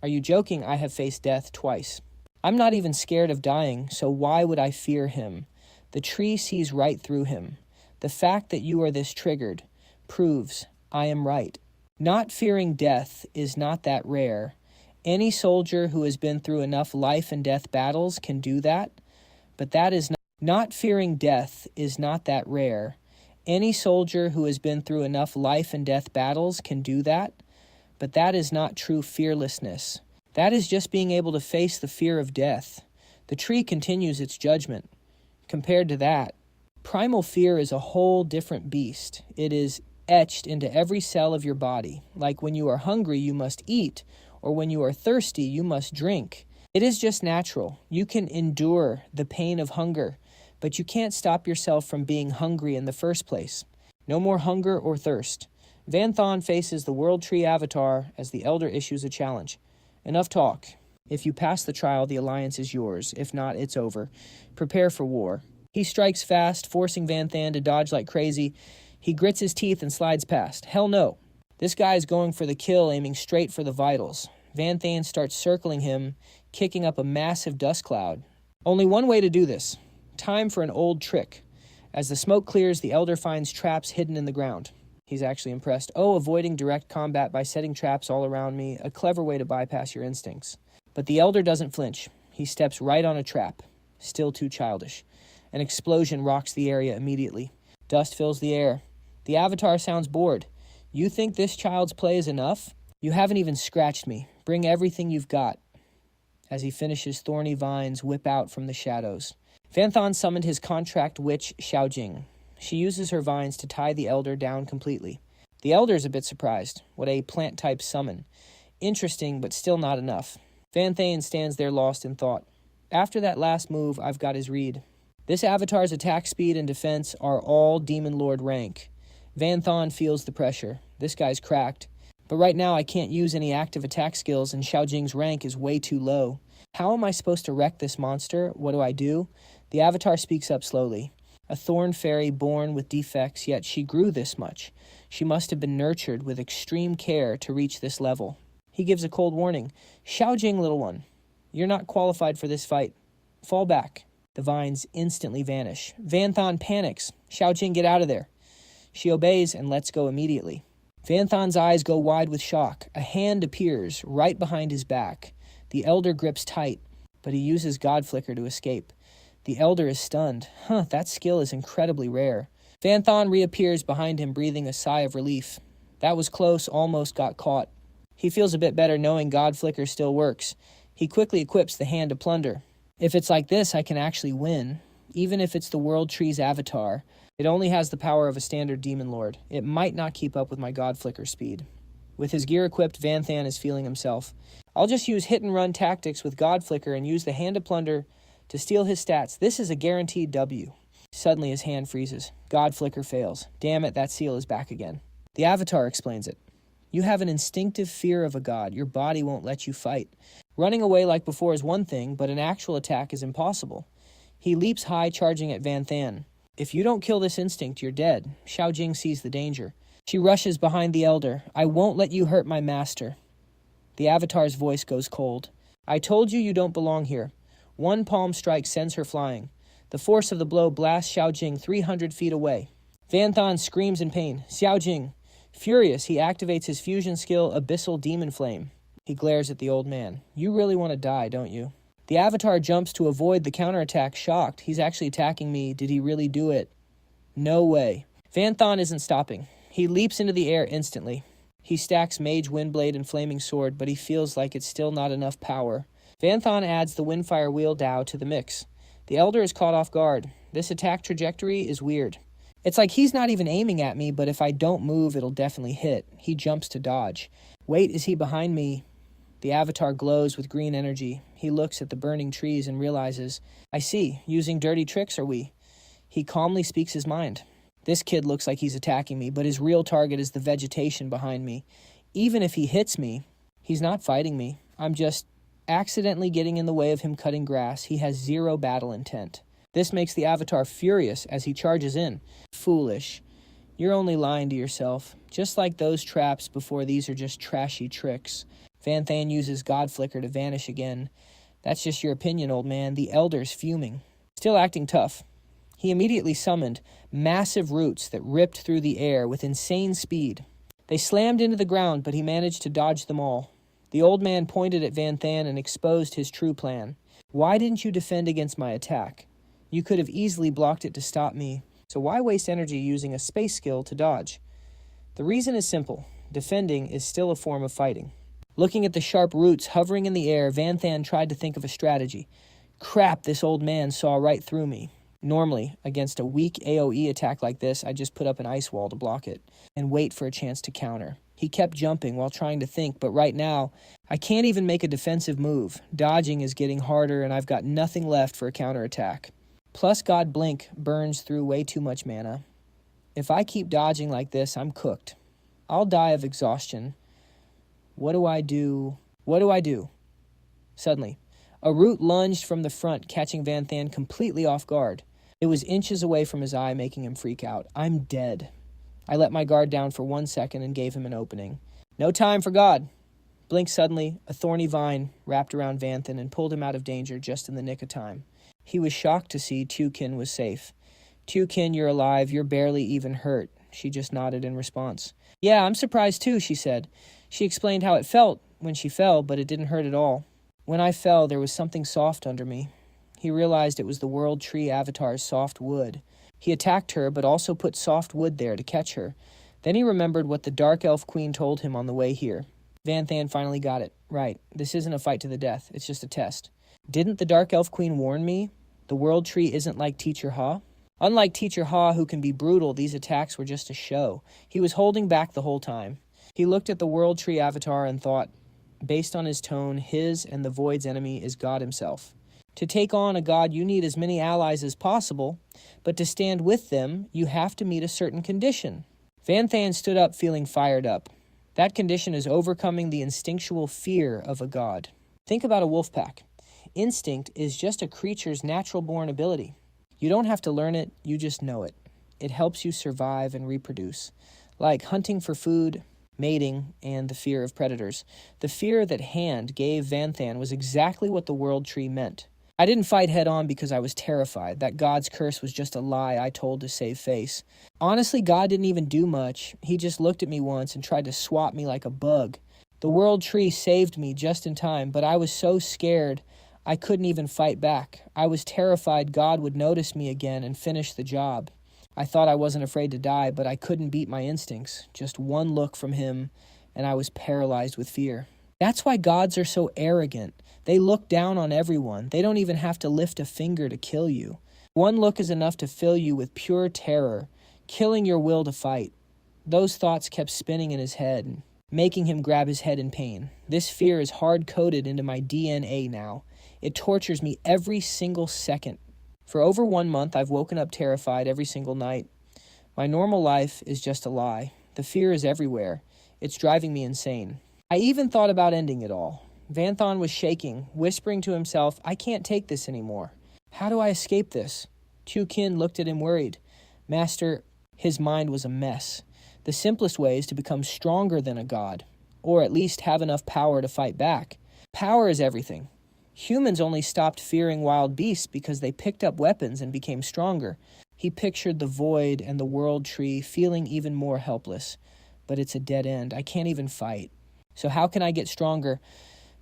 Are you joking? I have faced death twice. I'm not even scared of dying, so why would I fear him? The tree sees right through him. The fact that you are this triggered proves I am right. Not fearing death is not that rare. Any soldier who has been through enough life and death battles can do that, but that is not fearing death is not that rare. Any soldier who has been through enough life and death battles can do that, but that is not true fearlessness. That is just being able to face the fear of death. The tree continues its judgment. Compared to that, primal fear is a whole different beast. It is etched into every cell of your body. Like when you are hungry, you must eat, or when you are thirsty, you must drink. It is just natural. You can endure the pain of hunger, but you can't stop yourself from being hungry in the first place. No more hunger or thirst. Vanthan faces the World Tree Avatar as the Elder issues a challenge. Enough talk. If you pass the trial, the alliance is yours. If not, it's over. Prepare for war. He strikes fast, forcing Vanthan to dodge like crazy. He grits his teeth and slides past. Hell no. This guy is going for the kill, aiming straight for the vitals. Vanthan starts circling him, kicking up a massive dust cloud. Only one way to do this. Time for an old trick. As the smoke clears, the Elder finds traps hidden in the ground. He's actually impressed. Oh, avoiding direct combat by setting traps all around me. A clever way to bypass your instincts. But the Elder doesn't flinch. He steps right on a trap. Still too childish. An explosion rocks the area immediately. Dust fills the air. The Avatar sounds bored. You think this child's play is enough? You haven't even scratched me. Bring everything you've got. As he finishes, thorny vines whip out from the shadows. Vanthan summoned his contract witch, Xiaojing. She uses her vines to tie the Elder down completely. The Elder is a bit surprised. What a plant-type summon. Interesting, but still not enough. Vanthan stands there lost in thought. After that last move, I've got his read. This Avatar's attack speed and defense are all Demon Lord rank. Vanthan feels the pressure. This guy's cracked. But right now I can't use any active attack skills and Xiaojing's rank is way too low. How am I supposed to wreck this monster? What do I do? The avatar speaks up slowly. A thorn fairy born with defects, yet she grew this much. She must have been nurtured with extreme care to reach this level. He gives a cold warning. Xiaojing, little one, you're not qualified for this fight. Fall back. The vines instantly vanish. Vanthan panics. Xiaojing, get out of there. She obeys and lets go immediately. Vanthan's eyes go wide with shock. A hand appears right behind his back. The elder grips tight, but he uses God Flicker to escape. The elder is stunned. That skill is incredibly rare. Vanthan reappears behind him, breathing a sigh of relief. That was close, almost got caught. He feels a bit better knowing God Flicker still works. He quickly equips the Hand to Plunder. If it's like this, I can actually win. Even if it's the World Tree's avatar, it only has the power of a standard Demon Lord. It might not keep up with my God Flicker speed. With his gear equipped, Vanthan is feeling himself. I'll just use hit-and-run tactics with God Flicker and use the Hand to Plunder to steal his stats. This is a guaranteed W. Suddenly his hand freezes. God Flicker fails. Damn it, that seal is back again. The avatar explains it. You have an instinctive fear of a god. Your body won't let you fight. Running away like before is one thing, but an actual attack is impossible. He leaps high, charging at Vanthan. If you don't kill this instinct, you're dead. Xiaojing sees the danger. She rushes behind the elder. I won't let you hurt my master. The avatar's voice goes cold. I told you don't belong here. One palm strike sends her flying. The force of the blow blasts Xiaojing 300 feet away. Vanthan screams in pain. Xiaojing. Furious, he activates his fusion skill, Abyssal Demon Flame. He glares at the old man. You really want to die, don't you? The avatar jumps to avoid the counterattack, shocked. He's actually attacking me. Did he really do it? No way. Vanthan isn't stopping. He leaps into the air instantly. He stacks Mage, Windblade, and Flaming Sword, but he feels like it's still not enough power. Vanthan adds the Windfire Wheel Dao to the mix. The Elder is caught off guard. This attack trajectory is weird. It's like he's not even aiming at me, but if I don't move, it'll definitely hit. He jumps to dodge. Wait, is he behind me? The avatar glows with green energy. He looks at the burning trees and realizes, I see, using dirty tricks are we? He calmly speaks his mind. This kid looks like he's attacking me, but his real target is the vegetation behind me. Even if he hits me, he's not fighting me. I'm just accidentally getting in the way of him cutting grass. He has zero battle intent. This makes the avatar furious as he charges in. Foolish. You're only lying to yourself. Just like those traps before, these are just trashy tricks. Vanthan uses God Flicker to vanish again. That's just your opinion, old man. The Elder's fuming. Still acting tough. He immediately summoned massive roots that ripped through the air with insane speed. They slammed into the ground, but he managed to dodge them all. The old man pointed at Vanthan and exposed his true plan. Why didn't you defend against my attack? You could have easily blocked it to stop me, so why waste energy using a space skill to dodge? The reason is simple. Defending is still a form of fighting. Looking at the sharp roots hovering in the air, Vanthan tried to think of a strategy. Crap, this old man saw right through me. Normally, against a weak AoE attack like this, I just put up an ice wall to block it and wait for a chance to counter. He kept jumping while trying to think, but right now, I can't even make a defensive move. Dodging is getting harder, and I've got nothing left for a counterattack. Plus, God Blink burns through way too much mana. If I keep dodging like this, I'm cooked. I'll die of exhaustion. What do I do? What do I do? Suddenly, a root lunged from the front, catching Vanthan completely off guard. It was inches away from his eye, making him freak out. I'm dead. I let my guard down for 1 second and gave him an opening. No time for God. Blink suddenly, a thorny vine wrapped around Vanthan and pulled him out of danger just in the nick of time. He was shocked to see Tukin was safe. Tukin, you're alive. You're barely even hurt. She just nodded in response. Yeah, I'm surprised too, she said. She explained how it felt when she fell, but it didn't hurt at all. When I fell, there was something soft under me. He realized it was the World Tree Avatar's soft wood. He attacked her, but also put soft wood there to catch her. Then he remembered what the Dark Elf Queen told him on the way here. Vanthan finally got it. Right, this isn't a fight to the death. It's just a test. Didn't the Dark Elf Queen warn me? The World Tree isn't like Teacher Ha? Unlike Teacher Ha, who can be brutal, these attacks were just a show. He was holding back the whole time. He looked at the World Tree Avatar and thought, based on his tone, his and the Void's enemy is God himself. To take on a god, you need as many allies as possible, but to stand with them, you have to meet a certain condition. Vanthan stood up feeling fired up. That condition is overcoming the instinctual fear of a god. Think about a wolf pack. Instinct is just a creature's natural-born ability. You don't have to learn it, you just know it. It helps you survive and reproduce, like hunting for food, mating, and the fear of predators. The fear that Hand gave Vanthan was exactly what the World Tree meant. I didn't fight head-on because I was terrified. That God's curse was just a lie I told to save face. Honestly, God didn't even do much. He just looked at me once and tried to swat me like a bug. The World Tree saved me just in time, but I was so scared I couldn't even fight back. I was terrified God would notice me again and finish the job. I thought I wasn't afraid to die, but I couldn't beat my instincts. Just one look from him, and I was paralyzed with fear. That's why gods are so arrogant. They look down on everyone. They don't even have to lift a finger to kill you. One look is enough to fill you with pure terror, killing your will to fight. Those thoughts kept spinning in his head, making him grab his head in pain. This fear is hard-coded into my DNA now. It tortures me every single second. For over 1 month, I've woken up terrified every single night. My normal life is just a lie. The fear is everywhere. It's driving me insane. I even thought about ending it all. Vanthan was shaking, whispering to himself, I can't take this anymore. How do I escape this? Kin looked at him worried. Master, his mind was a mess. The simplest way is to become stronger than a god, or at least have enough power to fight back. Power is everything. Humans only stopped fearing wild beasts because they picked up weapons and became stronger. He pictured the void and the World Tree, feeling even more helpless. But it's a dead end. I can't even fight. So how can I get stronger?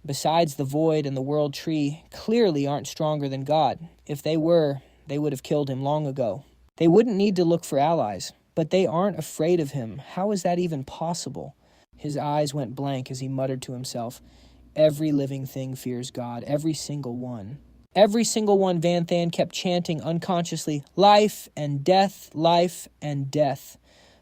Besides, the void and the World Tree clearly aren't stronger than God. If they were, they would have killed him long ago. They wouldn't need to look for allies, but they aren't afraid of him. How is that even possible? His eyes went blank as he muttered to himself, Every living thing fears God, every single one. Every single one, Vanthan kept chanting unconsciously, life and death, life and death.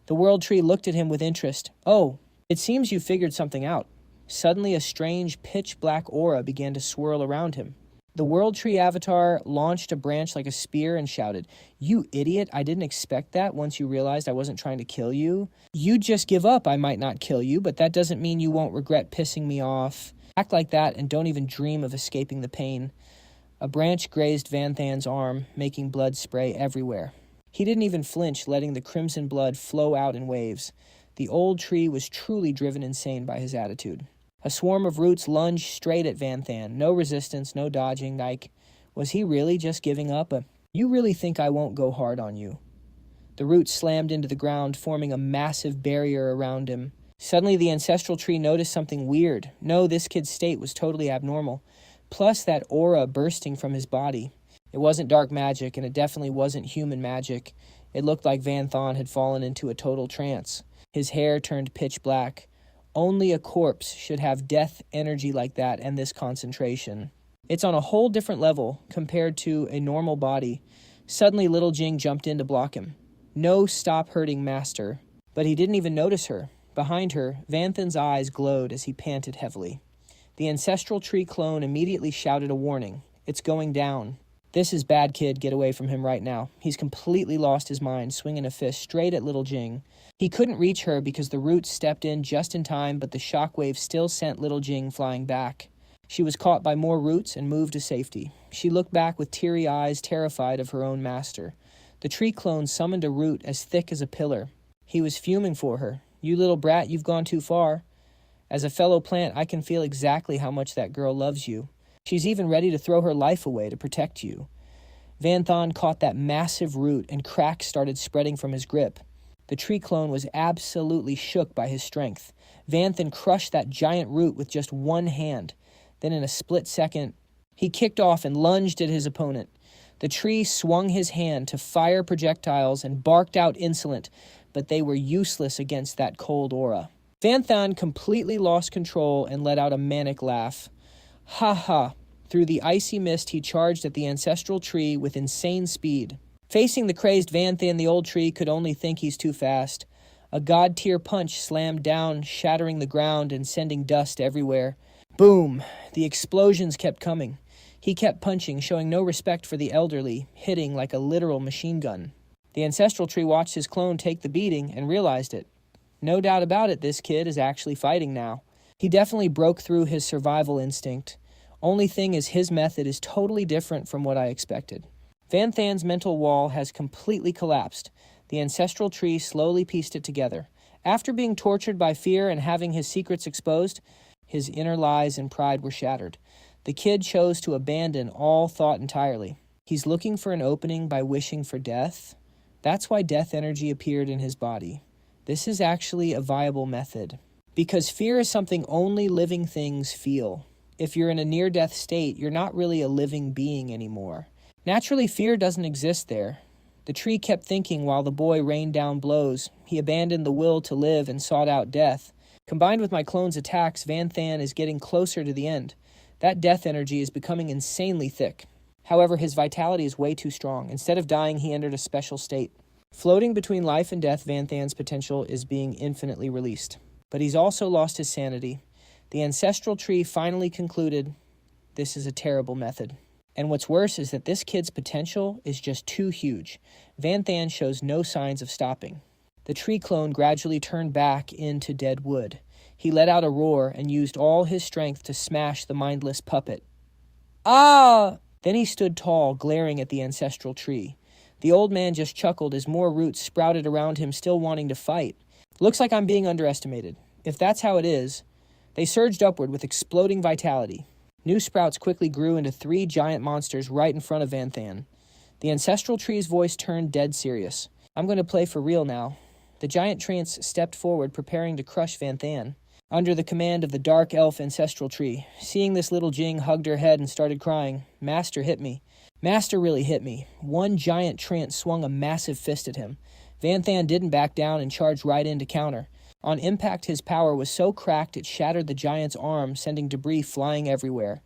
The World Tree looked at him with interest. Oh, it seems you figured something out. Suddenly a strange pitch-black aura began to swirl around him. The World Tree avatar launched a branch like a spear and shouted, You idiot, I didn't expect that once you realized I wasn't trying to kill you. You'd just give up, I might not kill you, but that doesn't mean you won't regret pissing me off. Act like that and don't even dream of escaping the pain. A branch grazed Vanthan's arm, making blood spray everywhere. He didn't even flinch, letting the crimson blood flow out in waves. The old tree was truly driven insane by his attitude. A swarm of roots lunged straight at Vanthan. No resistance, no dodging. Was he really just giving up? You really think I won't go hard on you? The roots slammed into the ground, forming a massive barrier around him. Suddenly, the ancestral tree noticed something weird. No, this kid's state was totally abnormal. Plus that aura bursting from his body. It wasn't dark magic, and it definitely wasn't human magic. It looked like Vanthan had fallen into a total trance. His hair turned pitch black. Only a corpse should have death energy like that and this concentration. It's on a whole different level compared to a normal body. Suddenly, little Jing jumped in to block him. No, stop hurting, master. But he didn't even notice her. Behind her, Vanthan's eyes glowed as he panted heavily. The ancestral tree clone immediately shouted a warning. It's going down. This is bad, kid. Get away from him right now. He's completely lost his mind, swinging a fist straight at little Jing. He couldn't reach her because the roots stepped in just in time, but the shockwave still sent little Jing flying back. She was caught by more roots and moved to safety. She looked back with teary eyes, terrified of her own master. The tree clone summoned a root as thick as a pillar. He was fuming for her. You little brat, you've gone too far. As a fellow plant, I can feel exactly how much that girl loves you. She's even ready to throw her life away to protect you. Vanthan caught that massive root and cracks started spreading from his grip. The tree clone was absolutely shook by his strength. Vanthan crushed that giant root with just one hand. Then in a split second, he kicked off and lunged at his opponent. The tree swung his hand to fire projectiles and barked out insolent, but they were useless against that cold aura. Vanthan completely lost control and let out a manic laugh. Ha ha! Through the icy mist, he charged at the ancestral tree with insane speed. Facing the crazed Vanthan, the old tree could only think he's too fast. A god-tier punch slammed down, shattering the ground and sending dust everywhere. Boom! The explosions kept coming. He kept punching, showing no respect for the elderly, hitting like a literal machine gun. The ancestral tree watched his clone take the beating and realized it. No doubt about it, this kid is actually fighting now. He definitely broke through his survival instinct. Only thing is his method is totally different from what I expected. Van Than's mental wall has completely collapsed. The ancestral tree slowly pieced it together. After being tortured by fear and having his secrets exposed, his inner lies and pride were shattered. The kid chose to abandon all thought entirely. He's looking for an opening by wishing for death. That's why death energy appeared in his body. This is actually a viable method. Because fear is something only living things feel. If you're in a near-death state, you're not really a living being anymore. Naturally, fear doesn't exist there. The tree kept thinking while the boy rained down blows. He abandoned the will to live and sought out death. Combined with my clone's attacks, Van Than is getting closer to the end. That death energy is becoming insanely thick. However, his vitality is way too strong. Instead of dying, he entered a special state. Floating between life and death, Van Than's potential is being infinitely released. But he's also lost his sanity. The ancestral tree finally concluded, this is a terrible method. And what's worse is that this kid's potential is just too huge. Van Than shows no signs of stopping. The tree clone gradually turned back into dead wood. He let out a roar and used all his strength to smash the mindless puppet. Ah! Then he stood tall, glaring at the ancestral tree. The old man just chuckled as more roots sprouted around him, still wanting to fight. Looks like I'm being underestimated. If that's how it is, they surged upward with exploding vitality. New sprouts quickly grew into 3 giant monsters right in front of Van Than. The ancestral tree's voice turned dead serious. I'm going to play for real now. The giant trance stepped forward, preparing to crush Van Than. Under the command of the dark elf ancestral tree. Seeing this, little Jing hugged her head and started crying. Master hit me. Master really hit me. One giant trance swung a massive fist at him. Van Than didn't back down and charged right in to counter. On impact, his power was so cracked it shattered the giant's arm, sending debris flying everywhere.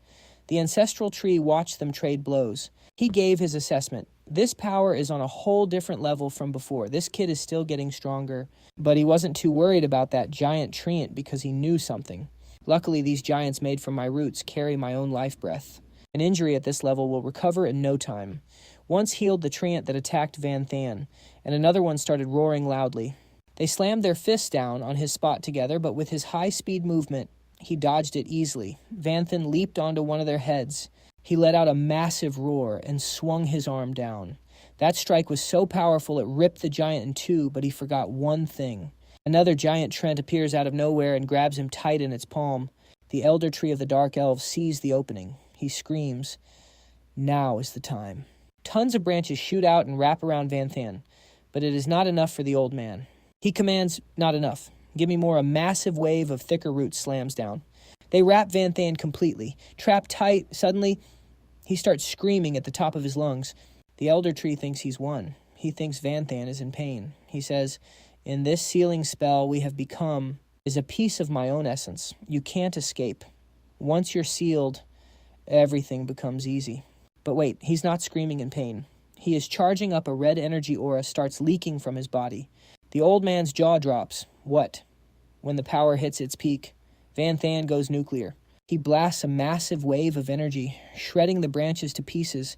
The ancestral tree watched them trade blows. He gave his assessment. This power is on a whole different level from before. This kid is still getting stronger, but he wasn't too worried about that giant treant because he knew something. Luckily, these giants made from my roots carry my own life breath. An injury at this level will recover in no time. Once healed the treant that attacked Van Than, and another one started roaring loudly. They slammed their fists down on his spot together, but with his high-speed movement, he dodged it easily. Van Than leaped onto one of their heads. He let out a massive roar and swung his arm down. That strike was so powerful it ripped the giant in two, but he forgot one thing. Another giant treant appears out of nowhere and grabs him tight in its palm. The elder tree of the dark elves sees the opening. He screams, "Now is the time." Tons of branches shoot out and wrap around Van Than, but it is not enough for the old man. He commands, "Not enough. Give me more." A massive wave of thicker roots slams down. They wrap Van Than completely. Trapped tight, suddenly, he starts screaming at the top of his lungs. The elder tree thinks he's won. He thinks Van Than is in pain. He says, "In this sealing spell we have become is a piece of my own essence. You can't escape. Once you're sealed, everything becomes easy." But wait, he's not screaming in pain. He is charging up. A red energy aura starts leaking from his body. The old man's jaw drops. What? When the power hits its peak, Van Than goes nuclear. He blasts a massive wave of energy, shredding the branches to pieces.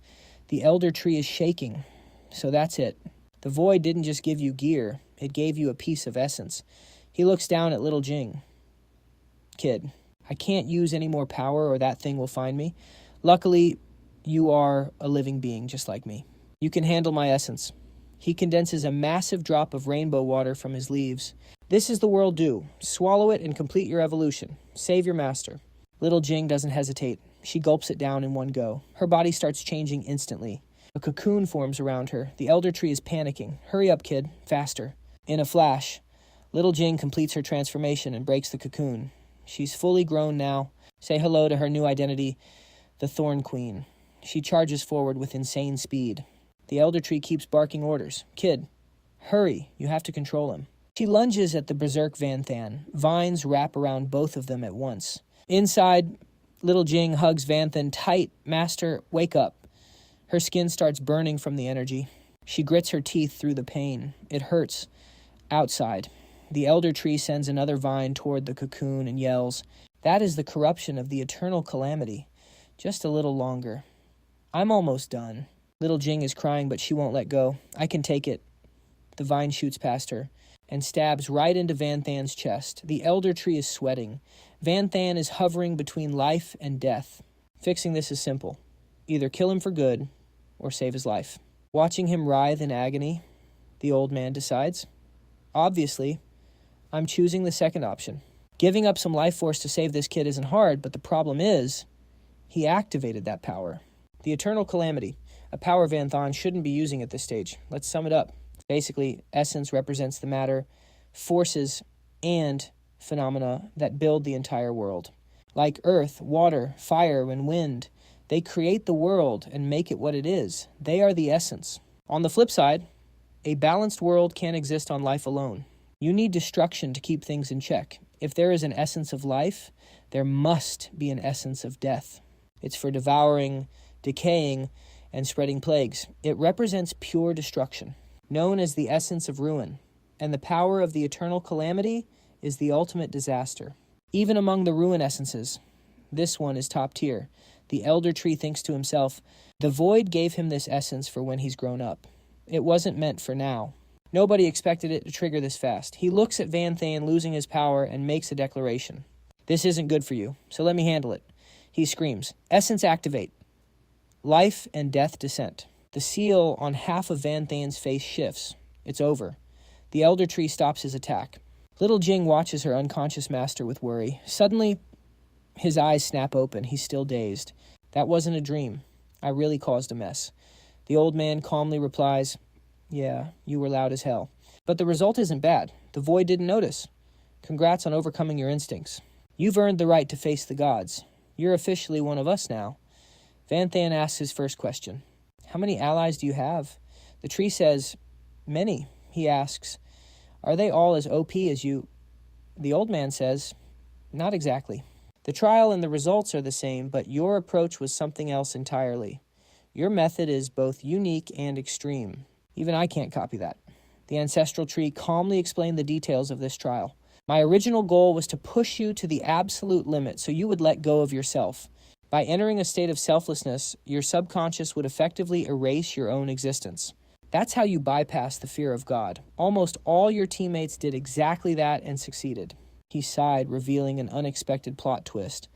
The elder tree is shaking. So that's it. The void didn't just give you gear, it gave you a piece of essence. He looks down at little Jing. "Kid, I can't use any more power or that thing will find me. Luckily, you are a living being just like me. You can handle my essence." He condenses a massive drop of rainbow water from his leaves. "This is the world dew. Swallow it and complete your evolution. Save your master." Little Jing doesn't hesitate. She gulps it down in one go. Her body starts changing instantly. A cocoon forms around her. The elder tree is panicking. "Hurry up, kid. Faster." In a flash, little Jing completes her transformation and breaks the cocoon. She's fully grown now. Say hello to her new identity, the Thorn Queen. She charges forward with insane speed. The elder tree keeps barking orders. "Kid, hurry. You have to control him." She lunges at the berserk Van Than. Vines wrap around both of them at once. Inside, little Jing hugs Van Than tight. "Master, wake up." Her skin starts burning from the energy. She grits her teeth through the pain. It hurts. Outside, the elder tree sends another vine toward the cocoon and yells, "That is the corruption of the eternal calamity. Just a little longer." "I'm almost done." Little Jing is crying, but she won't let go. "I can take it." The vine shoots past her and stabs right into Van Than's chest. The elder tree is sweating. Van Than is hovering between life and death. Fixing this is simple. Either kill him for good or save his life. Watching him writhe in agony, the old man decides, obviously, I'm choosing the second option. Giving up some life force to save this kid isn't hard, but the problem is, he activated that power. The Eternal Calamity, a power Van Thon shouldn't be using at this stage. Let's sum it up. Basically, essence represents the matter, forces, and phenomena that build the entire world. Like earth, water, fire, and wind, they create the world and make it what it is. They are the essence. On the flip side, a balanced world can't exist on life alone. You need destruction to keep things in check. If there is an essence of life, there must be an essence of death. It's for devouring, decaying, and spreading plagues. It represents pure destruction, known as the essence of ruin, and the power of the eternal calamity is the ultimate disaster. Even among the ruin essences, this one is top tier. The elder tree thinks to himself, the void gave him this essence for when he's grown up. It wasn't meant for now. Nobody expected it to trigger this fast. He looks at Van Thane losing his power and makes a declaration. This isn't good for you, so let me handle it. He screams, essence activate. Life and death descent. The seal on half of Van Thane's face shifts. It's over. The elder tree stops his attack. Little Jing watches her unconscious master with worry. Suddenly, his eyes snap open. He's still dazed. That wasn't a dream. I really caused a mess. The old man calmly replies, yeah, you were loud as hell. But the result isn't bad. The void didn't notice. Congrats on overcoming your instincts. You've earned the right to face the gods. You're officially one of us now. Van Thane asks his first question. How many allies do you have? The tree says, many. He asks, are they all as OP as you? The old man says, not exactly. The trial and the results are the same, but your approach was something else entirely. Your method is both unique and extreme. Even I can't copy that. The ancestral tree calmly explained the details of this trial. My original goal was to push you to the absolute limit so you would let go of yourself. By entering a state of selflessness, your subconscious would effectively erase your own existence. That's how you bypass the fear of God. Almost all your teammates did exactly that and succeeded. He sighed, revealing an unexpected plot twist.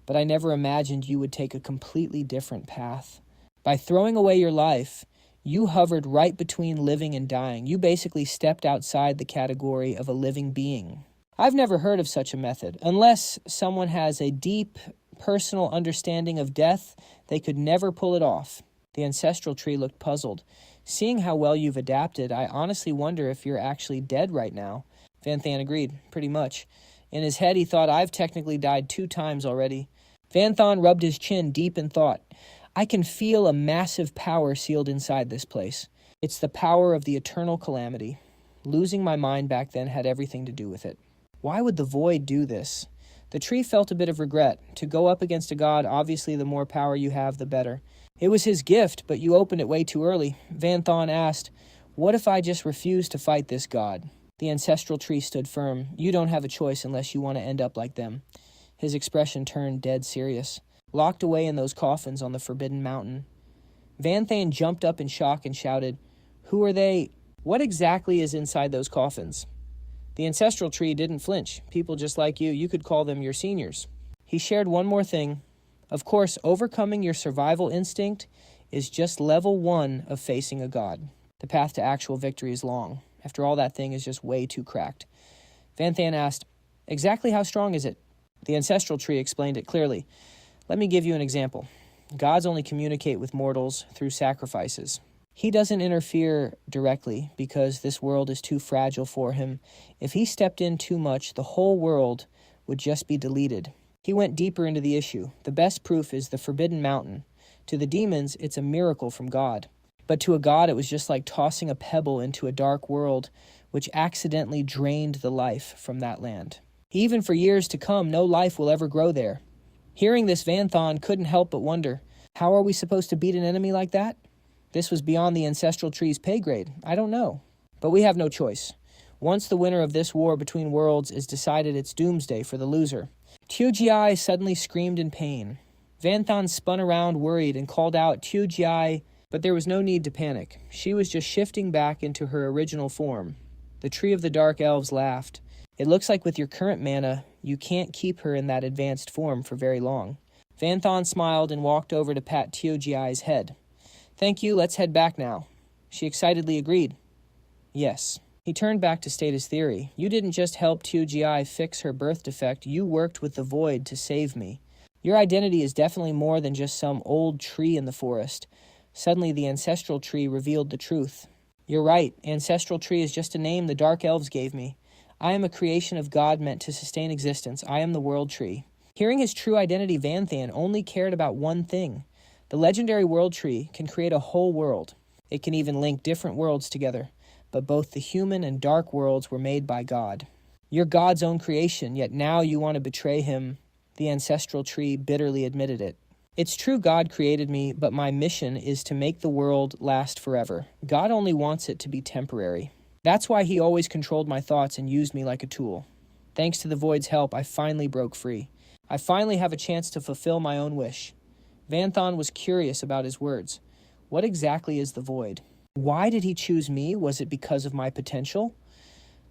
But I never imagined you would take a completely different path. By throwing away your life, you hovered right between living and dying. You basically stepped outside the category of a living being. I've never heard of such a method. Unless someone has a deep, personal understanding of death, they could never pull it off. The ancestral tree looked puzzled. Seeing how well you've adapted, I honestly wonder if you're actually dead right now. Van Thane agreed, pretty much. In his head, he thought, I've technically died 2 times already. Van Thane rubbed his chin deep in thought. I can feel a massive power sealed inside this place. It's the power of the eternal calamity. Losing my mind back then had everything to do with it. Why would the void do this? The tree felt a bit of regret. To go up against a god, obviously the more power you have, the better. It was his gift, but you opened it way too early. Van Thane asked, what if I just refuse to fight this god? The ancestral tree stood firm. You don't have a choice unless you want to end up like them. His expression turned dead serious. Locked away in those coffins on the Forbidden Mountain. Van Thane jumped up in shock and shouted, who are they? What exactly is inside those coffins? The ancestral tree didn't flinch. People just like you could call them your seniors. He shared one more thing. Of course, overcoming your survival instinct is just level 1 of facing a god. The path to actual victory is long. After all, that thing is just way too cracked. Van Thane asked, exactly how strong is it? The ancestral tree explained it clearly. Let me give you an example. Gods only communicate with mortals through sacrifices. He doesn't interfere directly because this world is too fragile for him. If he stepped in too much, the whole world would just be deleted. He went deeper into the issue. The best proof is the Forbidden Mountain. To the demons, it's a miracle from God. But to a god, it was just like tossing a pebble into a dark world, which accidentally drained the life from that land. Even for years to come, no life will ever grow there. Hearing this, Van Thane couldn't help but wonder, how are we supposed to beat an enemy like that? This was beyond the ancestral tree's pay grade. I don't know. But we have no choice. Once the winner of this war between worlds is decided, it's doomsday for the loser. Tujiai suddenly screamed in pain. Van Thane spun around, worried, and called out, Tujiai, but there was no need to panic. She was just shifting back into her original form. The Tree of the Dark Elves laughed. It looks like with your current mana, you can't keep her in that advanced form for very long. Van Thon smiled and walked over to pat Teo-Gi-'s head. "Thank you, let's head back now." She excitedly agreed. "Yes." He turned back to state his theory. "You didn't just help Teo-Gi fix her birth defect, you worked with the Void to save me. Your identity is definitely more than just some old tree in the forest." Suddenly the ancestral tree revealed the truth. "You're right, ancestral tree is just a name the Dark Elves gave me. I am a creation of God meant to sustain existence. I am the World Tree." Hearing his true identity, Van Than only cared about one thing. The legendary World Tree can create a whole world. It can even link different worlds together. But both the human and dark worlds were made by God. You're God's own creation, yet now you want to betray him. The ancestral tree bitterly admitted it. "It's true God created me, but my mission is to make the world last forever. God only wants it to be temporary. That's why he always controlled my thoughts and used me like a tool. Thanks to the Void's help, I finally broke free. I finally have a chance to fulfill my own wish." Van Thon was curious about his words. What exactly is the Void? Why did he choose me? Was it because of my potential?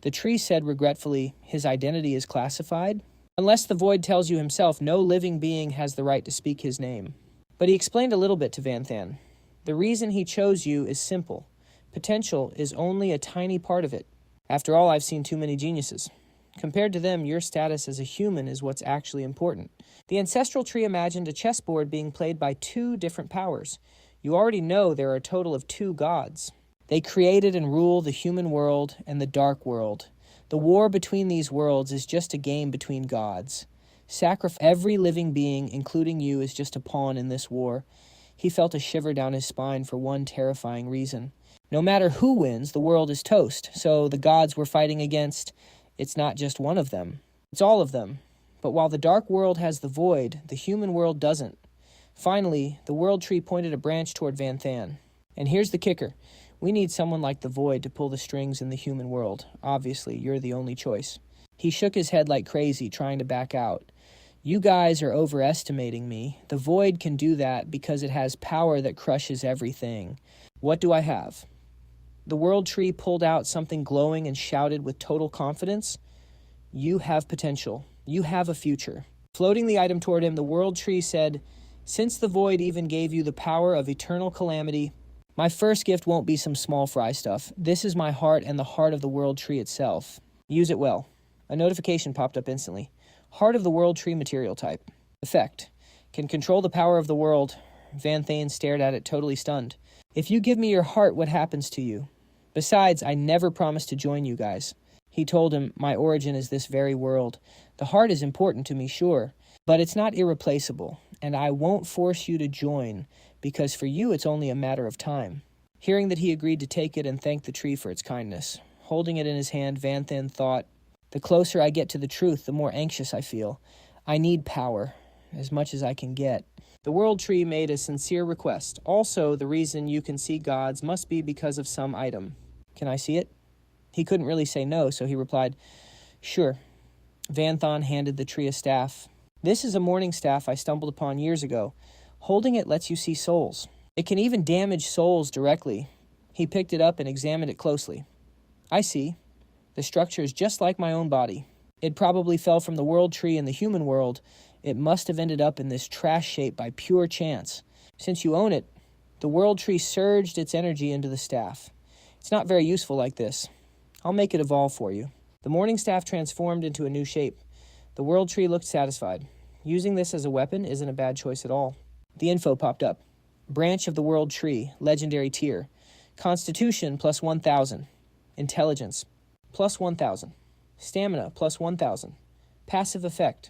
The tree said regretfully, "His identity is classified. Unless the Void tells you himself, no living being has the right to speak his name." But he explained a little bit to Van Than. "The reason he chose you is simple. Potential is only a tiny part of it. After all, I've seen too many geniuses. Compared to them, your status as a human is what's actually important." The ancestral tree imagined a chessboard being played by two different powers. You already know there are a total of two gods. They created and rule the human world and the dark world. The war between these worlds is just a game between gods. Every living being, including you, is just a pawn in this war. He felt a shiver down his spine for one terrifying reason. No matter who wins, the world is toast. So the gods we're fighting against, it's not just one of them. It's all of them. But while the dark world has the Void, the human world doesn't. Finally, the World Tree pointed a branch toward Van Than. "And here's the kicker. We need someone like the Void to pull the strings in the human world. Obviously, you're the only choice." He shook his head like crazy, trying to back out. "You guys are overestimating me. The Void can do that because it has power that crushes everything. What do I have?" The World Tree pulled out something glowing and shouted with total confidence, "You have potential. You have a future." Floating the item toward him, the World Tree said, "Since the Void even gave you the power of eternal calamity, my first gift won't be some small fry stuff. This is my heart and the heart of the World Tree itself. Use it well." A notification popped up instantly. Heart of the World Tree material type. Effect. Can control the power of the world. Van Than stared at it, totally stunned. "If you give me your heart, what happens to you? Besides, I never promised to join you guys." He told him, "My origin is this very world. The heart is important to me, sure, but it's not irreplaceable, and I won't force you to join, because for you it's only a matter of time." Hearing that he agreed to take it and thanked the tree for its kindness. Holding it in his hand, Van Than thought, "The closer I get to the truth, the more anxious I feel. I need power, as much as I can get." The World Tree made a sincere request. "Also, the reason you can see gods must be because of some item. Can I see it?" He couldn't really say no, so he replied, "Sure." Van Than handed the tree a staff. "This is a morning staff I stumbled upon years ago. Holding it lets you see souls. It can even damage souls directly." He picked it up and examined it closely. "I see. The structure is just like my own body. It probably fell from the World Tree in the human world. It must have ended up in this trash shape by pure chance. Since you own it, the World Tree surged its energy into the staff. It's not very useful like this. I'll make it evolve for you." The morning staff transformed into a new shape. The World Tree looked satisfied. Using this as a weapon isn't a bad choice at all. The info popped up. Branch of the World Tree, legendary tier. Constitution plus 1,000. Intelligence plus 1,000. Stamina plus 1,000. Passive effect.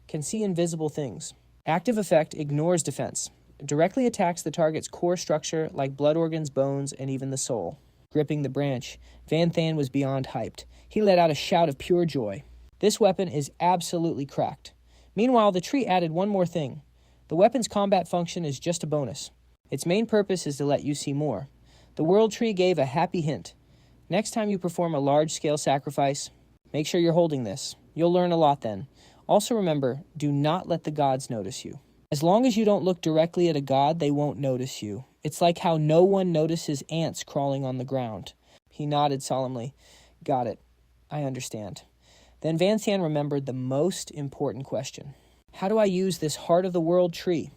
Can see invisible things. Active effect ignores defense. Directly attacks the target's core structure like blood organs, bones, and even the soul. Gripping the branch, Van Than was beyond hyped. He let out a shout of pure joy. This weapon is absolutely cracked. Meanwhile, the tree added one more thing. The weapon's combat function is just a bonus. Its main purpose is to let you see more. The World Tree gave a happy hint. Next time you perform a large-scale sacrifice, make sure you're holding this. You'll learn a lot then. Also remember, do not let the gods notice you. As long as you don't look directly at a god, they won't notice you. It's like how no one notices ants crawling on the ground." He nodded solemnly. "Got it. I understand." Then Van Than remembered the most important question. How do I use this heart of the world tree?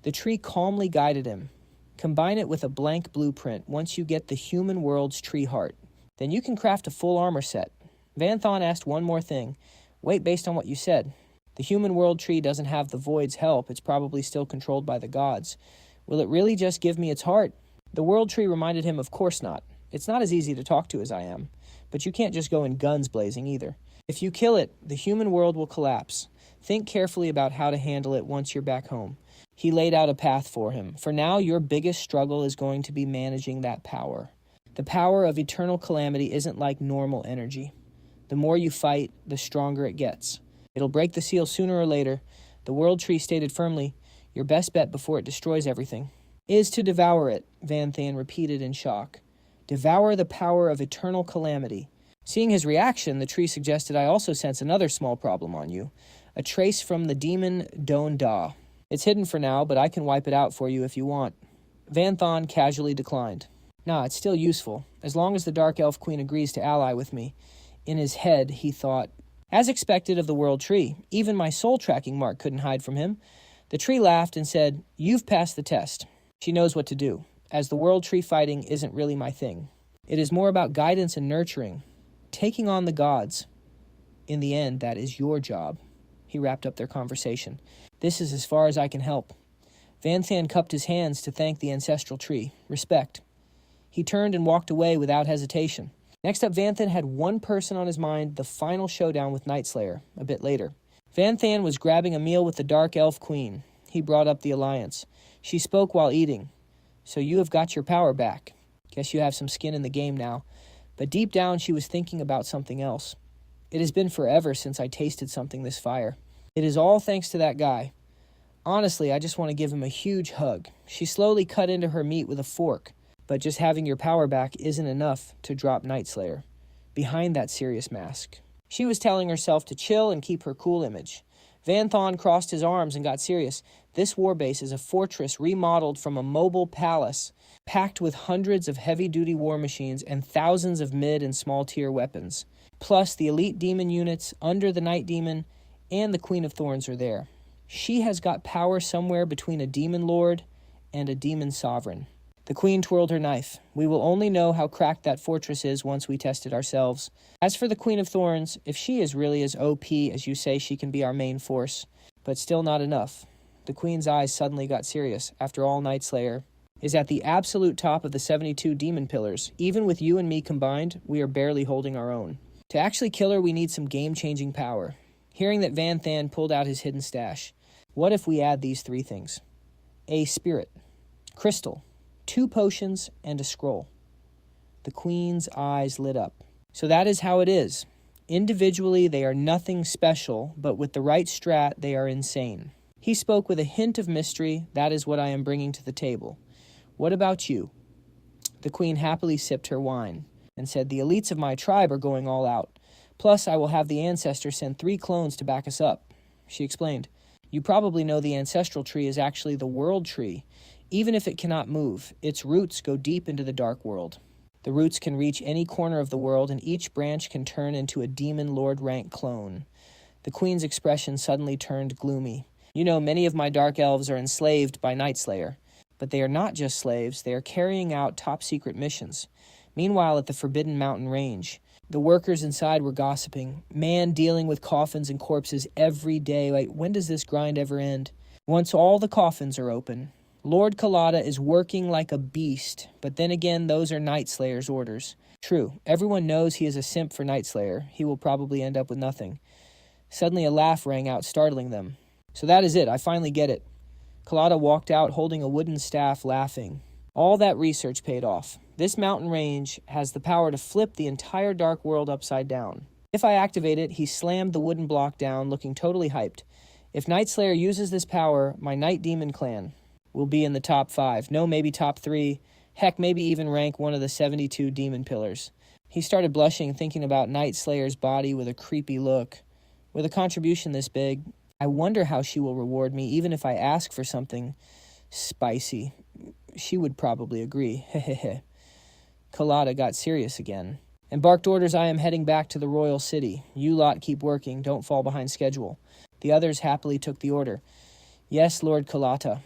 The tree calmly guided him. Combine it with a blank blueprint once you get the human world's tree heart. Then you can craft a full armor set. Van Thon asked one more thing. Wait, based on what you said. The human world tree doesn't have the void's help. It's probably still controlled by the gods. Will it really just give me its heart? The world tree reminded him, of course not. It's not as easy to talk to as I am. But you can't just go in guns blazing either. If you kill it, the human world will collapse. Think carefully about how to handle it once you're back home. He laid out a path for him. For now, your biggest struggle is going to be managing that power. The power of eternal calamity isn't like normal energy. The more you fight, the stronger it gets. It'll break the seal sooner or later. The world tree stated firmly, your best bet before it destroys everything is to devour it, Van Than repeated in shock. Devour the power of eternal calamity. Seeing his reaction, the tree suggested, I also sense another small problem on you. A trace from the demon Don Da. It's hidden for now, but I can wipe it out for you if you want. Van Thon casually declined. Nah, it's still useful, as long as the Dark Elf Queen agrees to ally with me. In his head, he thought, as expected of the world tree, even my soul-tracking mark couldn't hide from him. The tree laughed and said, you've passed the test. She knows what to do, as the world tree fighting isn't really my thing. It is more about guidance and nurturing, taking on the gods. In the end, that is your job. He wrapped up their conversation. This is as far as I can help. Van Than cupped his hands to thank the ancestral tree. Respect. He turned and walked away without hesitation. Next up, Van Than had one person on his mind, the final showdown with Nightslayer, a bit later. Van Than was grabbing a meal with the Dark Elf Queen. He brought up the alliance. She spoke while eating. So you have got your power back. Guess you have some skin in the game now. But deep down, she was thinking about something else. It has been forever since I tasted something this fire. It is all thanks to that guy. Honestly, I just want to give him a huge hug. She slowly cut into her meat with a fork. But just having your power back isn't enough to drop Nightslayer. Behind that serious mask. She was telling herself to chill and keep her cool image. Van Thon crossed his arms and got serious. This warbase is a fortress remodeled from a mobile palace, packed with hundreds of heavy-duty war machines and thousands of mid- and small-tier weapons. Plus, the elite demon units under the Night Demon and the Queen of Thorns are there. She has got power somewhere between a demon lord and a demon sovereign. The queen twirled her knife. We will only know how cracked that fortress is once we test it ourselves. As for the Queen of Thorns, if she is really as OP as you say, she can be our main force. But still not enough. The queen's eyes suddenly got serious. After all, Nightslayer is at the absolute top of the 72 demon pillars. Even with you and me combined, we are barely holding our own. To actually kill her, we need some game-changing power. Hearing that Van Than pulled out his hidden stash. What if we add these three things? A spirit, crystal, 2 potions, and a scroll. The queen's eyes lit up. So that is how it is. Individually, they are nothing special, but with the right strat, they are insane. He spoke with a hint of mystery. That is what I am bringing to the table. What about you? The queen happily sipped her wine and said, the elites of my tribe are going all out. Plus, I will have the ancestor send 3 clones to back us up. She explained, you probably know the ancestral tree is actually the world tree. Even if it cannot move, its roots go deep into the dark world. The roots can reach any corner of the world, and each branch can turn into a demon lord rank clone. The queen's expression suddenly turned gloomy. You know, many of my dark elves are enslaved by Nightslayer. But they are not just slaves, they are carrying out top-secret missions. Meanwhile, at the Forbidden Mountain Range, the workers inside were gossiping. Man dealing with coffins and corpses every day. Like, when does this grind ever end? Once all the coffins are open, Lord Kalada is working like a beast, but then again, those are Nightslayer's orders. True, everyone knows he is a simp for Nightslayer. He will probably end up with nothing. Suddenly a laugh rang out, startling them. So that is it, I finally get it. Kalada walked out holding a wooden staff, laughing. All that research paid off. This mountain range has the power to flip the entire dark world upside down. If I activate it, he slammed the wooden block down, looking totally hyped. If Nightslayer uses this power, my Night Demon clan will be in the top 5. No, maybe top 3. Heck, maybe even rank one of the 72 demon pillars. He started blushing, thinking about Nightslayer's body with a creepy look. With a contribution this big, I wonder how she will reward me, even if I ask for something spicy. She would probably agree. Hehehe. Kalada got serious again. And barked orders, I am heading back to the royal city. You lot keep working, don't fall behind schedule. The others happily took the order. Yes, Lord Kalata.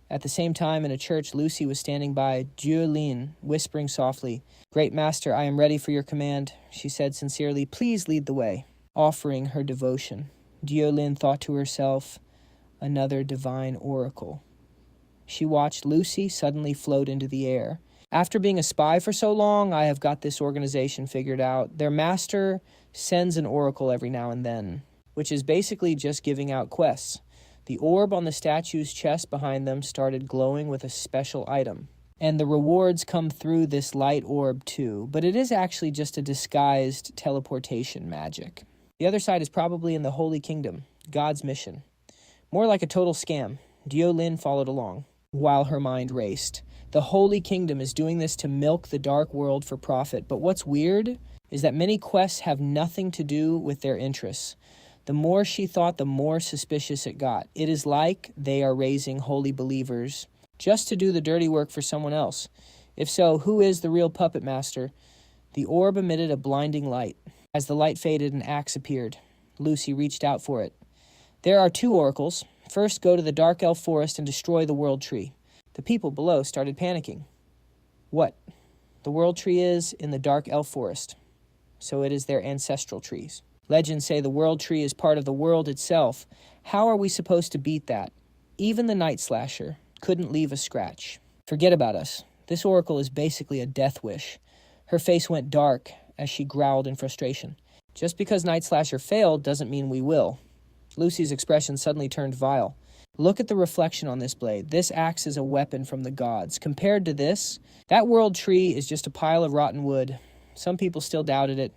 At the same time, in a church, Lucy was standing by, Jiulin, whispering softly. Great Master, I am ready for your command, she said sincerely. Please lead the way, offering her devotion. Jiulin thought to herself, another divine oracle. She watched Lucy suddenly float into the air. After being a spy for so long, I have got this organization figured out. Their master sends an oracle every now and then, which is basically just giving out quests. The orb on the statue's chest behind them started glowing with a special item. And the rewards come through this light orb too, but it is actually just a disguised teleportation magic. The other side is probably in the Holy Kingdom, God's mission. More like a total scam. Jiulin followed along, while her mind raced. The Holy Kingdom is doing this to milk the dark world for profit, but what's weird is that many quests have nothing to do with their interests. The more she thought, the more suspicious it got. It is like they are raising holy believers just to do the dirty work for someone else. If so, who is the real puppet master? The orb emitted a blinding light. As the light faded, an axe appeared. Lucy reached out for it. There are 2 oracles. First, go to the Dark Elf Forest and destroy the World Tree. The people below started panicking. What? The World Tree is in the Dark Elf Forest, so it is their ancestral trees. Legends say the World Tree is part of the world itself. How are we supposed to beat that? Even the Night Slasher couldn't leave a scratch. Forget about us. This oracle is basically a death wish. Her face went dark as she growled in frustration. Just because Night Slasher failed doesn't mean we will. Lucy's expression suddenly turned vile. Look at the reflection on this blade. This axe is a weapon from the gods. Compared to this, that World Tree is just a pile of rotten wood. Some people still doubted it.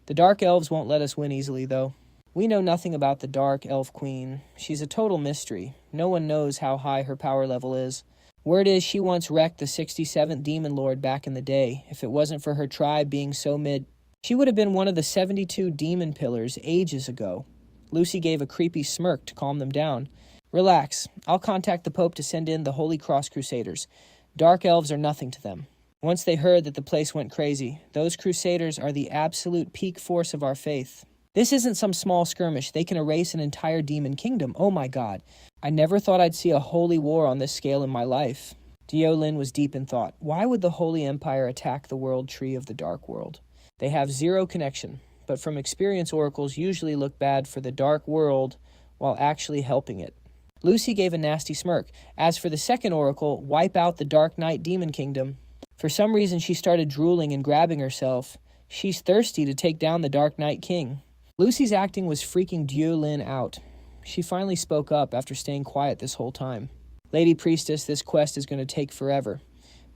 The Dark Elves won't let us win easily, though. We know nothing about the Dark Elf Queen. She's a total mystery. No one knows how high her power level is. Word is she once wrecked the 67th Demon Lord back in the day. If it wasn't for her tribe being so mid, she would have been one of the 72 Demon Pillars ages ago. Lucy gave a creepy smirk to calm them down. Relax. I'll contact the Pope to send in the Holy Cross Crusaders. Dark Elves are nothing to them. Once they heard that the place went crazy, those Crusaders are the absolute peak force of our faith. This isn't some small skirmish. They can erase an entire demon kingdom. Oh my God. I never thought I'd see a holy war on this scale in my life. Jiulin was deep in thought. Why would the Holy Empire attack the World Tree of the Dark World? They have zero connection, but from experience, oracles usually look bad for the Dark World while actually helping it. Lucy gave a nasty smirk. As for the second oracle, wipe out the Dark Knight Demon Kingdom. For some reason, she started drooling and grabbing herself. She's thirsty to take down the Dark Knight King. Lucy's acting was freaking Jiulin out. She finally spoke up after staying quiet this whole time. Lady Priestess, this quest is going to take forever.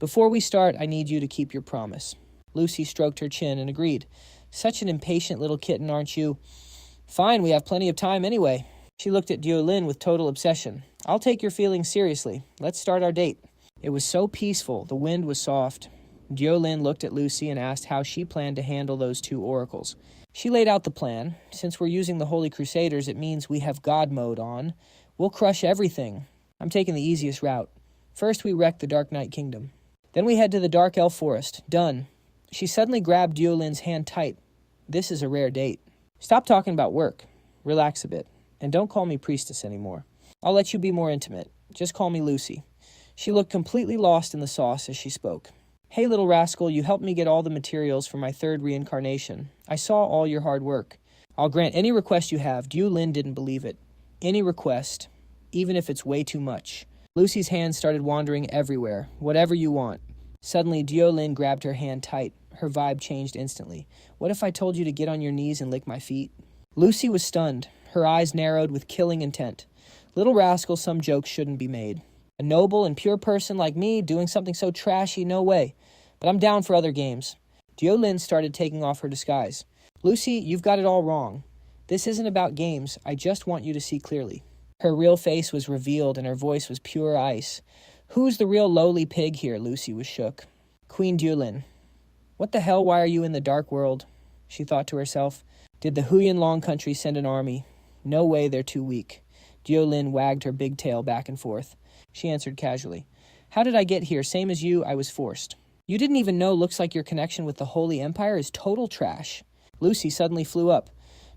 Before we start, I need you to keep your promise. Lucy stroked her chin and agreed. Such an impatient little kitten, aren't you? Fine, we have plenty of time anyway. She looked at Jiulin with total obsession. I'll take your feelings seriously. Let's start our date. It was so peaceful. The wind was soft. Jiulin looked at Lucy and asked how she planned to handle those 2 oracles. She laid out the plan. Since we're using the Holy Crusaders, it means we have God mode on. We'll crush everything. I'm taking the easiest route. First, we wreck the Dark Knight Kingdom. Then we head to the Dark Elf Forest. Done. She suddenly grabbed Jiulin's hand tight. This is a rare date. Stop talking about work. Relax a bit. And don't call me Priestess anymore. I'll let you be more intimate. Just call me Lucy. She looked completely lost in the sauce as she spoke. Hey, little rascal, you helped me get all the materials for my 3rd reincarnation. I saw all your hard work. I'll grant any request you have. Jiulin didn't believe it. Any request, even if it's way too much. Lucy's hands started wandering everywhere. Whatever you want. Suddenly, Jiulin grabbed her hand tight. Her vibe changed instantly. What if I told you to get on your knees and lick my feet? Lucy was stunned. Her eyes narrowed with killing intent. Little rascal, some jokes shouldn't be made. A noble and pure person like me doing something so trashy, no way. But I'm down for other games. Jiulin started taking off her disguise. Lucy, you've got it all wrong. This isn't about games. I just want you to see clearly. Her real face was revealed and her voice was pure ice. Who's the real lowly pig here? Lucy was shook. Queen Jiulin. What the hell, why are you in the dark world? She thought to herself. Did the Huyan Long Country send an army? No way, they're too weak. Jiulin wagged her big tail back and forth. She answered casually. How did I get here? Same as you, I was forced. You didn't even know. Looks like your connection with the Holy Empire is total trash. Lucy suddenly flew up.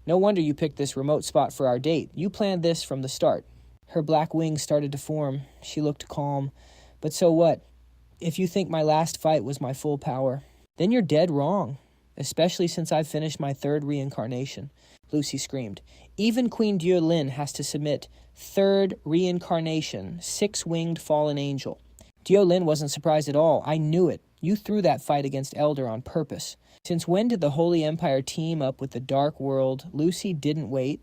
No wonder you picked this remote spot for our date. You planned this from the start. Her black wings started to form. She looked calm. But so what? If you think my last fight was my full power, then you're dead wrong. Especially since I've finished my third reincarnation. Lucy screamed. Even Queen Dieu-Lin has to submit. Third reincarnation. Six-winged fallen angel. Dieu-Lin wasn't surprised at all. I knew it. You threw that fight against Elder on purpose. Since when did the Holy Empire team up with the Dark World? Lucy didn't wait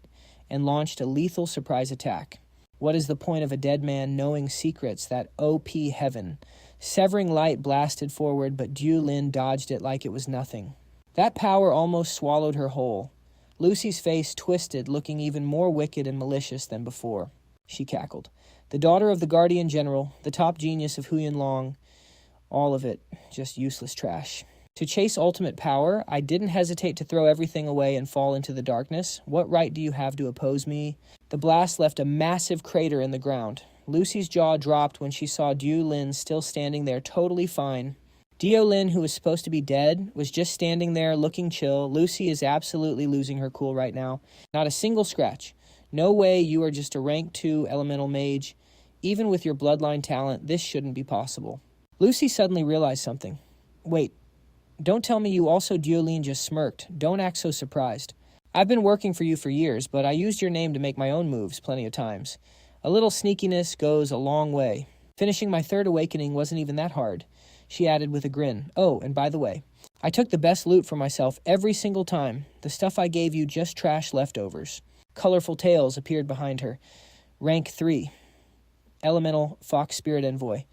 and launched a lethal surprise attack. What is the point of a dead man knowing secrets, that OP heaven? Severing light blasted forward, but Dieu-Lin dodged it like it was nothing. That power almost swallowed her whole. Lucy's face twisted, looking even more wicked and malicious than before. She cackled. The daughter of the Guardian General, the top genius of Huyan Long, all of it, just useless trash. To chase ultimate power, I didn't hesitate to throw everything away and fall into the darkness. What right do you have to oppose me? The blast left a massive crater in the ground. Lucy's jaw dropped when she saw Dieu-Lin still standing there totally fine. Dieu-Lin, who was supposed to be dead, was just standing there looking chill. Lucy is absolutely losing her cool right now. Not a single scratch. No way you are just a rank 2 elemental mage. Even with your bloodline talent, this shouldn't be possible. Lucy suddenly realized something. Wait, don't tell me you also Dieu-Lin just smirked. Don't act so surprised. I've been working for you for years, but I used your name to make my own moves plenty of times. A little sneakiness goes a long way. Finishing my third awakening wasn't even that hard. She added with a grin. Oh, and by the way, I took the best loot for myself every single time. The stuff I gave you just trash leftovers. Colorful tails appeared behind her. Rank 3. Elemental Fox Spirit Envoy.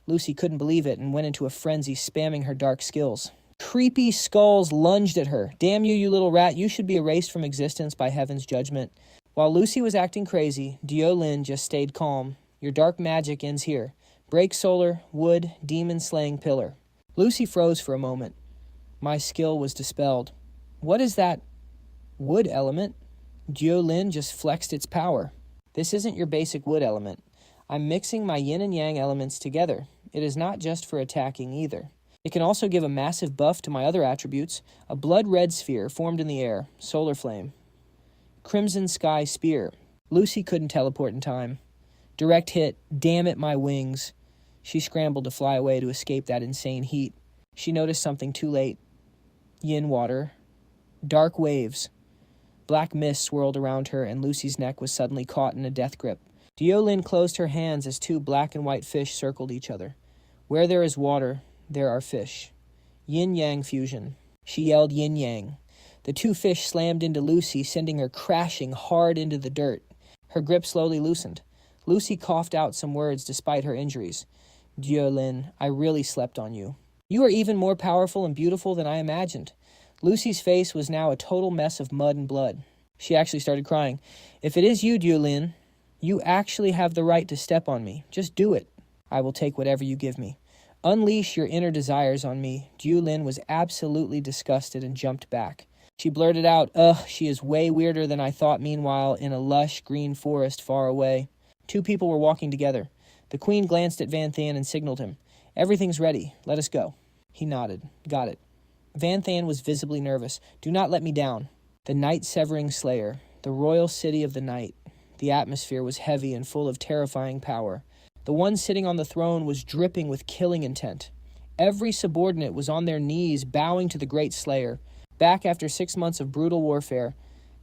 Lucy couldn't believe it and went into a frenzy, spamming her dark skills. Creepy skulls lunged at her. Damn you, you little rat. You should be erased from existence by heaven's judgment. While Lucy was acting crazy, Dieu-Lin just stayed calm. Your dark magic ends here. Break solar, wood, demon-slaying pillar. Lucy froze for a moment. My skill was dispelled. What is that wood element? Dieu-Lin just flexed its power. This isn't your basic wood element. I'm mixing my yin and yang elements together. It is not just for attacking either. It can also give a massive buff to my other attributes. A blood-red sphere formed in the air. Solar flame. Crimson sky spear. Lucy couldn't teleport in time. Direct hit. Damn it, my wings. She scrambled to fly away to escape that insane heat. She noticed something too late. Yin water. Dark waves. Black mist swirled around her, and Lucy's neck was suddenly caught in a death grip. Dieu-Lin closed her hands as two black and white fish circled each other. Where there is water, there are fish. Yin-yang fusion. She yelled yin-yang. The two fish slammed into Lucy, sending her crashing hard into the dirt. Her grip slowly loosened. Lucy coughed out some words despite her injuries. Dieu-Lin, I really slept on you. You are even more powerful and beautiful than I imagined. Lucy's face was now a total mess of mud and blood. She actually started crying. If it is you, Dieu-Lin, you actually have the right to step on me. Just do it. I will take whatever you give me. Unleash your inner desires on me. Dieu-Lin was absolutely disgusted and jumped back. She blurted out, Ugh, she is way weirder than I thought. Meanwhile, in a lush green forest far away, two people were walking together. The queen glanced at Van Than and signaled him. Everything's ready. Let us go. He nodded. Got it. Van Than was visibly nervous. Do not let me down. The night-severing slayer. The royal city of the night. The atmosphere was heavy and full of terrifying power. The one sitting on the throne was dripping with killing intent. Every subordinate was on their knees, bowing to the great slayer. Back after 6 months of brutal warfare.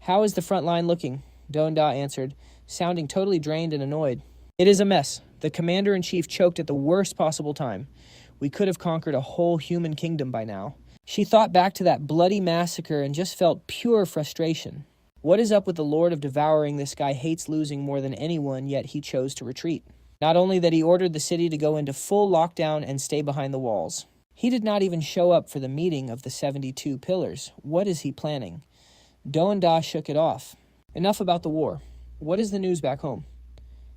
How is the front line looking? Donda answered, sounding totally drained and annoyed. It is a mess. The commander-in-chief choked at the worst possible time. We could have conquered a whole human kingdom by now. She thought back to that bloody massacre and just felt pure frustration. What is up with the Lord of Devouring? This guy hates losing more than anyone, yet he chose to retreat. Not only that, he ordered the city to go into full lockdown and stay behind the walls. He did not even show up for the meeting of the 72 pillars. What is he planning? Doanda shook it off. Enough about the war. What is the news back home?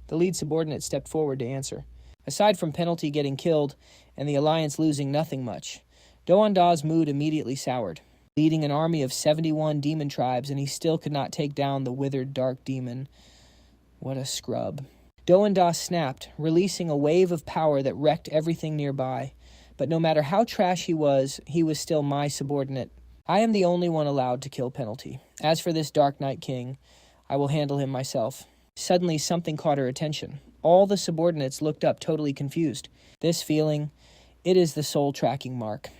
The lead subordinate stepped forward to answer. Aside from Penalty getting killed and the Alliance losing nothing much, Doanda's mood immediately soured. Leading an army of 71 demon tribes, and he still could not take down the withered dark demon. What a scrub. Doanda snapped, releasing a wave of power that wrecked everything nearby. But no matter how trash he was still my subordinate. I am the only one allowed to kill penalty. As for this Dark Knight King, I will handle him myself. Suddenly something caught her attention. All the subordinates looked up, totally confused. This feeling, it is the soul tracking mark.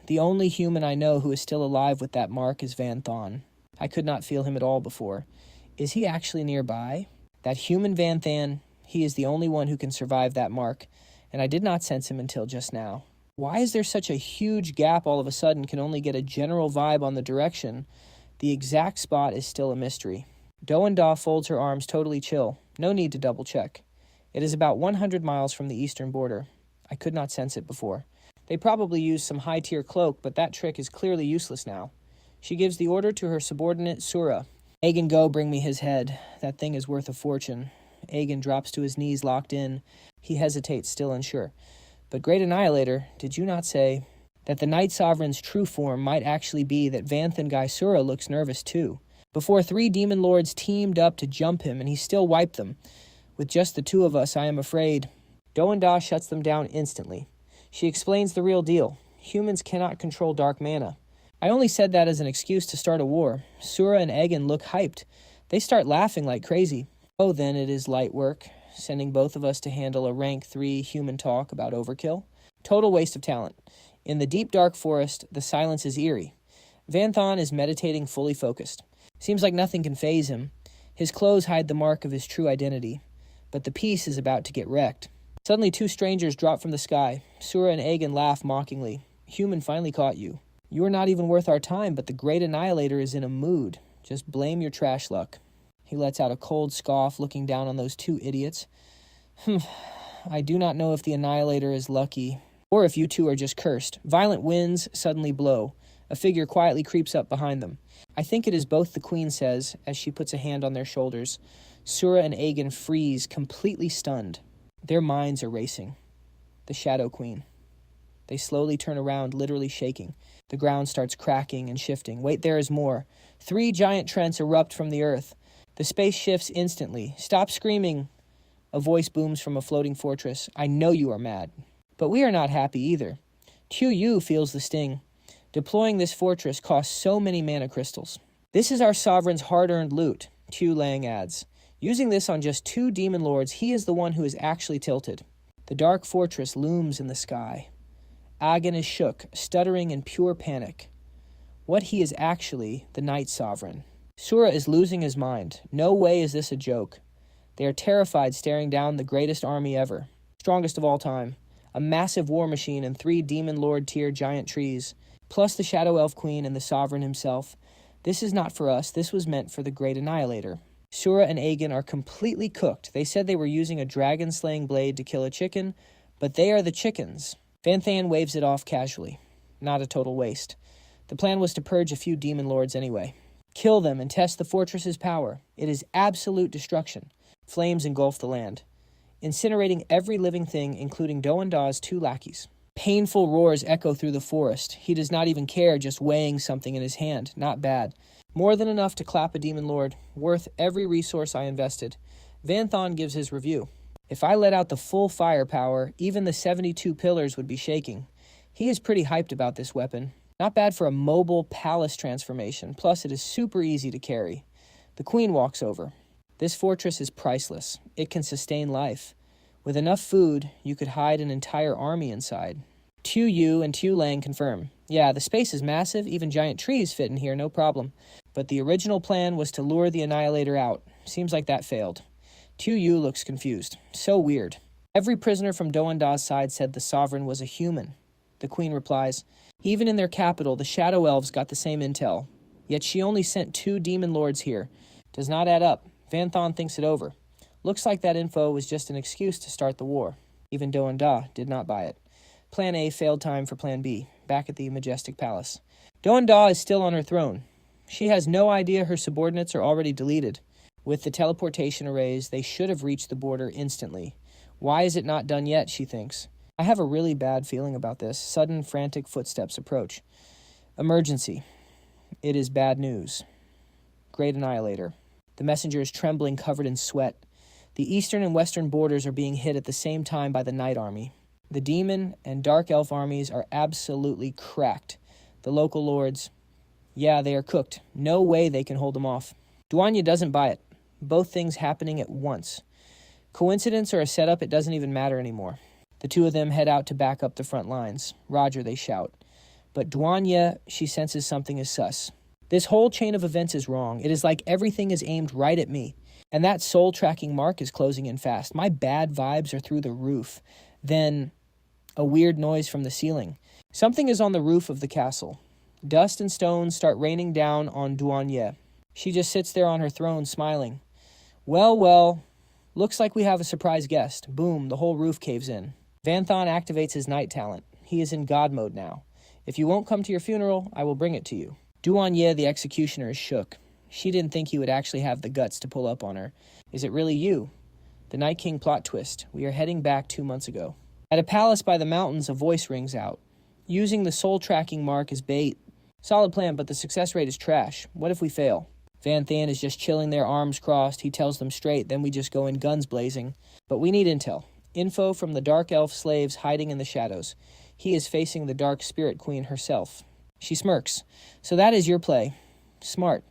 The only human I know who is still alive with that mark is Van Thon. I could not feel him at all before. Is he actually nearby? That human Van Than, he is the only one who can survive that mark, and I did not sense him until just now. Why is there such a huge gap all of a sudden? Can only get a general vibe on the direction. The exact spot is still a mystery. Do folds her arms, totally chill. No need to double check. It is about 100 miles from the eastern border. I could not sense it before. They probably used some high-tier cloak, but that trick is clearly useless now. She gives the order to her subordinate, Sura. Aegon, go bring me his head. That thing is worth a fortune. Aegon drops to his knees, locked in. He hesitates, still unsure. But Great Annihilator, did you not say that the Night Sovereign's true form might actually be that Vanthan Guy Sura looks nervous too? Before 3 demon lords teamed up to jump him, and he still wiped them. With just the 2 of us, I am afraid. Do shuts them down instantly. She explains the real deal. Humans cannot control dark mana. I only said that as an excuse to start a war. Sura and Aegon look hyped. They start laughing like crazy. Oh, then it is light work, sending both of us to handle a rank 3 human talk about overkill. Total waste of talent. In the deep dark forest, the silence is eerie. Van Thon is meditating, fully focused. Seems like nothing can faze him. His clothes hide the mark of his true identity. But the peace is about to get wrecked. Suddenly 2 strangers drop from the sky. Sura and Aegon laugh mockingly. Human finally caught you. You are not even worth our time, but the Great Annihilator is in a mood. Just blame your trash luck. He lets out a cold scoff, looking down on those 2 idiots. I do not know if the Annihilator is lucky, or if you 2 are just cursed. Violent winds suddenly blow. A figure quietly creeps up behind them. I think it is both, the Queen says, as she puts a hand on their shoulders. Sura and Aegon freeze, completely stunned. Their minds are racing. The Shadow Queen. They slowly turn around, literally shaking. The ground starts cracking and shifting. Wait, there is more. 3 giant trents erupt from the earth. The space shifts instantly. Stop screaming. A voice booms from a floating fortress. I know you are mad. But we are not happy either. Tu Yu feels the sting. Deploying this fortress costs so many mana crystals. This is our sovereign's hard-earned loot, Tu Lang adds. Using this on just 2 demon lords, he is the one who is actually tilted. The dark fortress looms in the sky. Aegon is shook, stuttering in pure panic. What he is actually, the Night Sovereign. Sura is losing his mind. No way is this a joke. They are terrified, staring down the greatest army ever. Strongest of all time. A massive war machine and 3 demon lord tier giant trees. Plus the Shadow Elf Queen and the Sovereign himself. This is not for us. This was meant for the Great Annihilator. Sura and Aegon are completely cooked. They said they were using a dragon-slaying blade to kill a chicken, but they are the chickens. Van Than waves it off casually. Not a total waste. The plan was to purge a few demon lords anyway. Kill them and test the fortress's power. It is absolute destruction. Flames engulf the land, incinerating every living thing, including Do 2 lackeys. Painful roars echo through the forest. He does not even care, just weighing something in his hand. Not bad. More than enough to clap a demon lord. Worth every resource I invested. Van Thon gives his review. If I let out the full firepower, even the 72 pillars would be shaking. He is pretty hyped about this weapon. Not bad for a mobile palace transformation. Plus, it is super easy to carry. The Queen walks over. This fortress is priceless. It can sustain life. With enough food, you could hide an entire army inside. Tu Yu and Tu Lang confirm. Yeah, the space is massive. Even giant trees fit in here, no problem. But the original plan was to lure the Annihilator out. Seems like that failed. Tu Yu looks confused. So weird. Every prisoner from Do side said the Sovereign was a human. The Queen replies, even in their capital, the Shadow Elves got the same intel. Yet she only sent 2 demon lords here. Does not add up. Van Thon thinks it over. Looks like that info was just an excuse to start the war. Even Do did not buy it. Plan A failed time for Plan B, back at the Majestic Palace. Do is still on her throne. She has no idea her subordinates are already deleted. With the teleportation arrays, they should have reached the border instantly. Why is it not done yet, she thinks. I have a really bad feeling about this. Sudden, frantic footsteps approach. Emergency. It is bad news. Great Annihilator. The messenger is trembling, covered in sweat. The eastern and western borders are being hit at the same time by the Night Army. The Demon and Dark Elf armies are absolutely cracked. The local lords, Yeah, they are cooked. No way they can hold them off. Duanya doesn't buy it. Both things happening at once. Coincidence or a setup, it doesn't even matter anymore. The two of them head out to back up the front lines. Roger, they shout. But Duanya, she senses something is sus. This whole chain of events is wrong. It is like everything is aimed right at me. And that soul-tracking mark is closing in fast. My bad vibes are through the roof. Then, a weird noise from the ceiling. Something is on the roof of the castle. Dust and stones start raining down on Duanya. She just sits there on her throne, smiling. Well, looks like we have a surprise guest. Boom, the whole roof caves in. Vanthan activates his night talent. He is in God mode now. If you won't come to your funeral, I will bring it to you. Duanya, the executioner, is shook. She didn't think he would actually have the guts to pull up on her. Is it really you? The Night King plot twist. We are heading back 2 months ago. At a palace by the mountains, a voice rings out. Using the soul-tracking mark as bait. Solid plan, but the success rate is trash. What if we fail? Vanthan is just chilling there, arms crossed. He tells them straight, then we just go in guns blazing. But we need intel. Info from the dark elf slaves hiding in the shadows. He is facing the dark spirit queen herself. She smirks. So that is your play. Smart.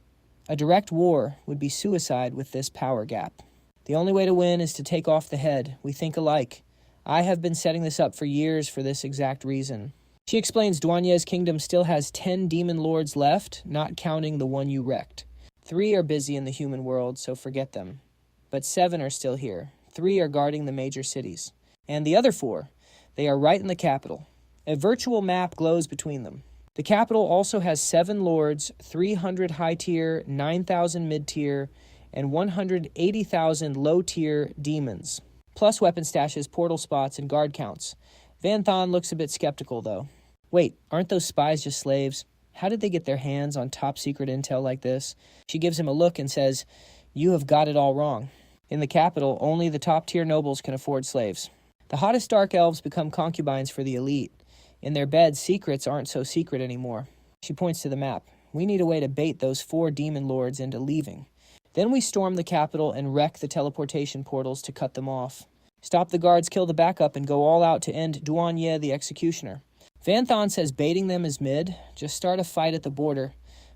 A direct war would be suicide with this power gap. The only way to win is to take off the head. We think alike. I have been setting this up for years for this exact reason. She explains Duanya's kingdom still has 10 demon lords left, not counting the one you wrecked. 3 are busy in the human world, so forget them. But 7 are still here. 3 are guarding the major cities. And the other 4, they are right in the capital. A virtual map glows between them. The capital also has 7 lords, 300 high-tier, 9,000 mid-tier, and 180,000 low-tier demons. Plus weapon stashes, portal spots, and guard counts. Vanthan looks a bit skeptical, though. Wait, aren't those spies just slaves? How did they get their hands on top-secret intel like this? She gives him a look and says, You have got it all wrong. In the capital, only the top-tier nobles can afford slaves. The hottest dark elves become concubines for the elite. In their beds, secrets aren't so secret anymore. She points to the map. We need a way to bait those 4 demon lords into leaving. Then we storm the capital and wreck the teleportation portals to cut them off. Stop the guards, kill the backup, and go all out to end Duanya the executioner. Vanthan says baiting them is mid. Just start a fight at the border.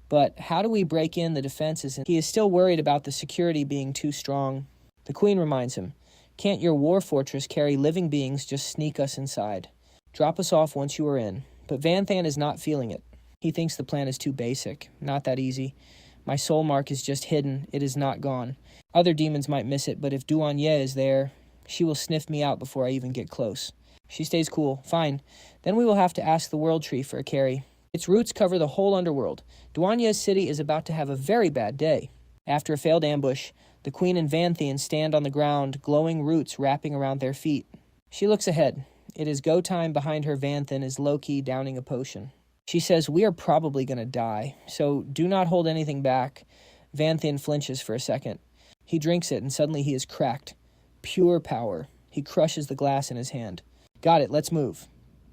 But how do we break in the defenses? He is still worried about the security being too strong. The queen reminds him, Can't your war fortress carry living beings? Just sneak us inside. Drop us off once you are in. But Vanthan is not feeling it. He thinks the plan is too basic. Not that easy. My soul mark is just hidden. It is not gone. Other demons might miss it, but if Duanya is there, she will sniff me out before I even get close. She stays cool. Fine. Then we will have to ask the World Tree for a carry. Its roots cover the whole underworld. Duanya's city is about to have a very bad day. After a failed ambush, the Queen and Vanthan stand on the ground, glowing roots wrapping around their feet. She looks ahead. It is go time. Behind her, Vanthan is low-key downing a potion. She says, We are probably going to die, so do not hold anything back. Vanthan flinches for a second. He drinks it, and suddenly he is cracked. Pure power. He crushes the glass in his hand. Got it, let's move.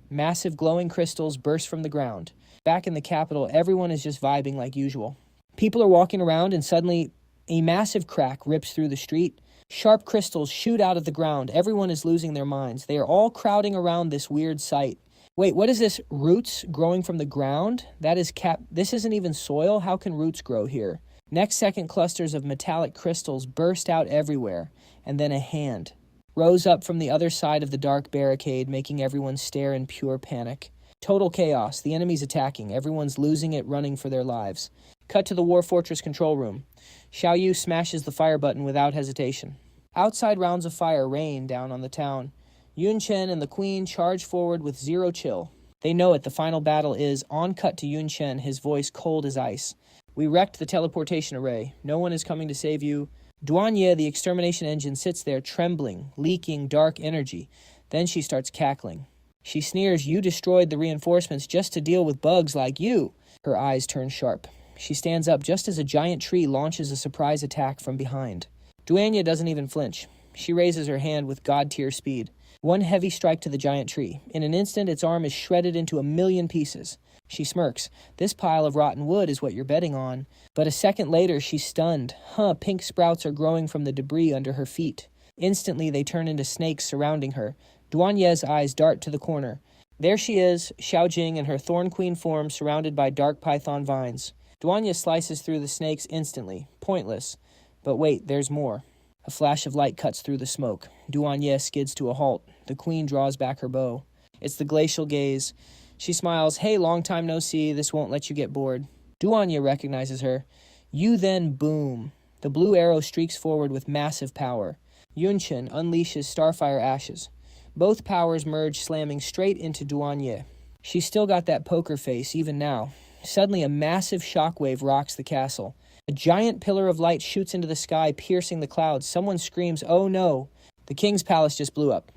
Massive glowing crystals burst from the ground. Back in the capital, everyone is just vibing like usual. People are walking around, and suddenly a massive crack rips through the street. Sharp crystals shoot out of the ground. Everyone is losing their minds. They are all crowding around this weird sight. Wait, what is this? Roots growing from the ground? This isn't even soil? How can roots grow here? Next second, clusters of metallic crystals burst out everywhere, and then a hand rose up from the other side of the dark barricade, making everyone stare in pure panic. Total chaos. The enemy's attacking. Everyone's losing it, running for their lives. Cut to the War Fortress control room. Xiao Yu smashes the fire button without hesitation. Outside rounds of fire rain down on the town. Yun Chen and the Queen charge forward with zero chill. They know it. The final battle is on. Cut to Yun Chen, his voice cold as ice. We wrecked the teleportation array. No one is coming to save you. Duanya, the extermination engine, sits there trembling, leaking dark energy. Then she starts cackling. She sneers, You destroyed the reinforcements just to deal with bugs like you. Her eyes turn sharp. She stands up just as a giant tree launches a surprise attack from behind. Duanya doesn't even flinch. She raises her hand with god-tier speed. One heavy strike to the giant tree. In an instant, its arm is shredded into 1,000,000 pieces. She smirks. This pile of rotten wood is what you're betting on. But a second later, she's stunned. Pink sprouts are growing from the debris under her feet. Instantly, they turn into snakes surrounding her. Duanya's eyes dart to the corner. There she is, Xiao Jing in her Thorn Queen form surrounded by dark python vines. Duanya slices through the snakes instantly, pointless. But wait, there's more. A flash of light cuts through the smoke. Duanya skids to a halt. The queen draws back her bow. It's the glacial gaze. She smiles. Hey, long time no see. This won't let you get bored. Duanya recognizes her. You then boom. The blue arrow streaks forward with massive power. Yunchen unleashes starfire ashes. Both powers merge, slamming straight into Duanya. She's still got that poker face, even now. Suddenly, a massive shockwave rocks the castle. A giant pillar of light shoots into the sky, piercing the clouds. Someone screams, "Oh no!" The king's palace just blew up.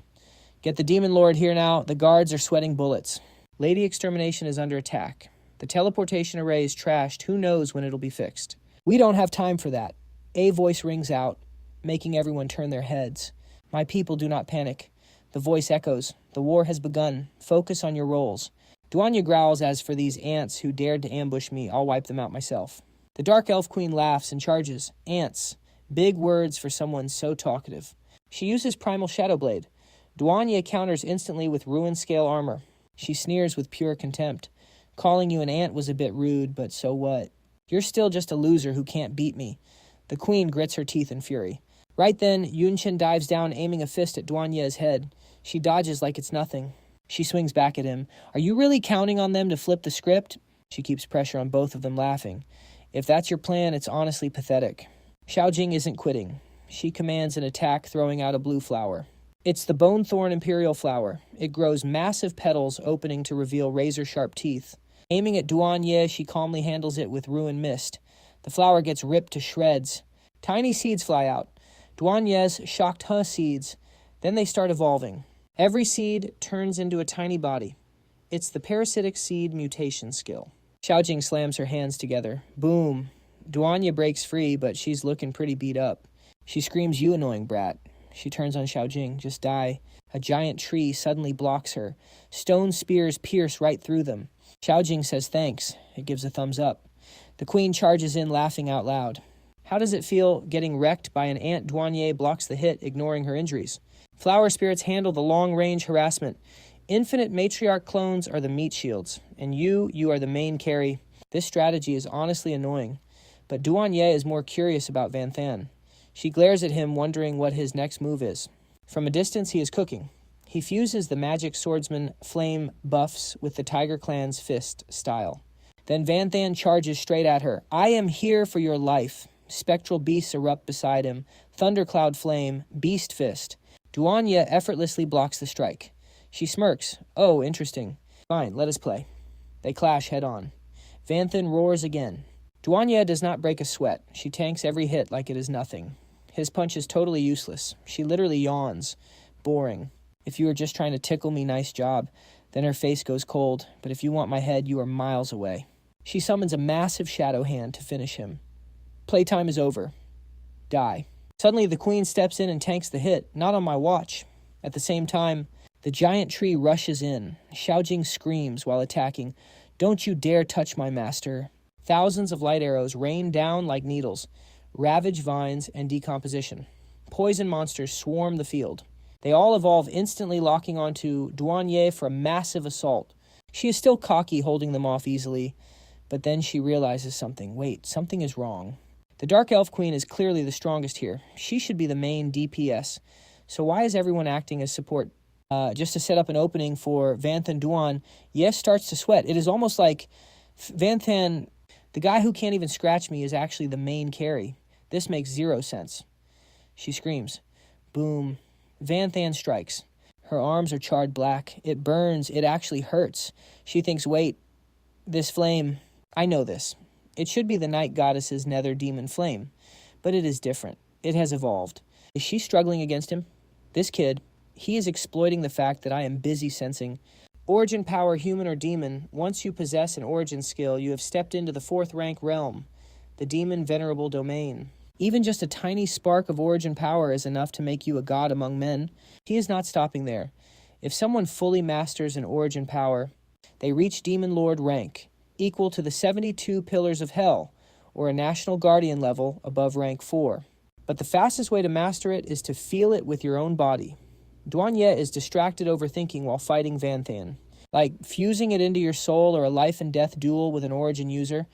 Get the demon lord here now. The guards are sweating bullets. Lady Extermination is under attack. The teleportation array is trashed. Who knows when it'll be fixed? We don't have time for that. A voice rings out, making everyone turn their heads. My people, do not panic. The voice echoes. The war has begun. Focus on your roles. Duanya growls, as for these ants who dared to ambush me, I'll wipe them out myself. The Dark Elf Queen laughs and charges. Ants. Big words for someone so talkative. She uses Primal Shadow Blade. Duanya counters instantly with Ruin Scale armor. She sneers with pure contempt. Calling you an ant was a bit rude, but so what? You're still just a loser who can't beat me. The queen grits her teeth in fury. Right then, Yunchen dives down, aiming a fist at Duanya's head. She dodges like it's nothing. She swings back at him. Are you really counting on them to flip the script? She keeps pressure on both of them, laughing. If that's your plan, it's honestly pathetic. Xiaojing isn't quitting. She commands an attack, throwing out a blue flower. It's the Bone Thorn Imperial Flower. It grows massive petals, opening to reveal razor-sharp teeth. Aiming at Duanya, she calmly handles it with Ruin Mist. The flower gets ripped to shreds. Tiny seeds fly out. Duanya's shocked seeds. Then they start evolving. Every seed turns into a tiny body. It's the parasitic seed mutation skill. Xiaojing slams her hands together. Boom. Duanya breaks free, but she's looking pretty beat up. She screams, "You annoying brat." She turns on Xiaojing. Just die. A giant tree suddenly blocks her. Stone spears pierce right through them. Xiaojing says thanks. It gives a thumbs up. The queen charges in, laughing out loud. How does it feel getting wrecked by an ant? Duanya blocks the hit, ignoring her injuries. Flower spirits handle the long-range harassment. Infinite matriarch clones are the meat shields, and you are the main carry. This strategy is honestly annoying, but Duanya is more curious about Van Than. She glares at him, wondering what his next move is. From a distance, he is cooking. He fuses the magic swordsman flame buffs with the Tiger Clan's fist style. Then Van Than charges straight at her. I am here for your life. Spectral beasts erupt beside him. Thundercloud flame, beast fist. Duanya effortlessly blocks the strike. She smirks. Oh, interesting. Fine, let us play. They clash head-on. Van Than roars again. Duanya does not break a sweat. She tanks every hit like it is nothing. His punch is totally useless. She literally yawns. Boring. If you were just trying to tickle me, nice job. Then her face goes cold. But if you want my head, you are miles away. She summons a massive shadow hand to finish him. Playtime is over. Die. Suddenly, the queen steps in and tanks the hit. Not on my watch. At the same time, the giant tree rushes in. Xiaojing screams while attacking. Don't you dare touch my master. Thousands of light arrows rain down like needles, ravage vines and decomposition. Poison monsters swarm the field. They all evolve, instantly locking onto Duanya for a massive assault. She is still cocky, holding them off easily, but then she realizes something. Wait, something is wrong. The Dark Elf Queen is clearly the strongest here. She should be the main DPS. So why is everyone acting as support? Just to set up an opening for Van Than Duan, Yes starts to sweat. It is almost like Van Than, the guy who can't even scratch me, is actually the main carry. This makes zero sense. She screams. Boom. Van Than strikes. Her arms are charred black. It burns. It actually hurts. She thinks, wait, this flame, I know this. It should be the night goddess's nether demon flame, but it is different. It has evolved. Is she struggling against him? This kid, he is exploiting the fact that I am busy sensing. Origin power, human or demon, once you possess an origin skill, you have stepped into the 4th rank realm, the demon venerable domain. Even just a tiny spark of origin power is enough to make you a god among men. He is not stopping there. If someone fully masters an origin power, they reach demon lord rank, equal to the 72 pillars of hell, or a national guardian level above rank 4. But the fastest way to master it is to feel it with your own body. Duanya is distracted overthinking while fighting Van Than. Like fusing it into your soul or a life and death duel with an origin user.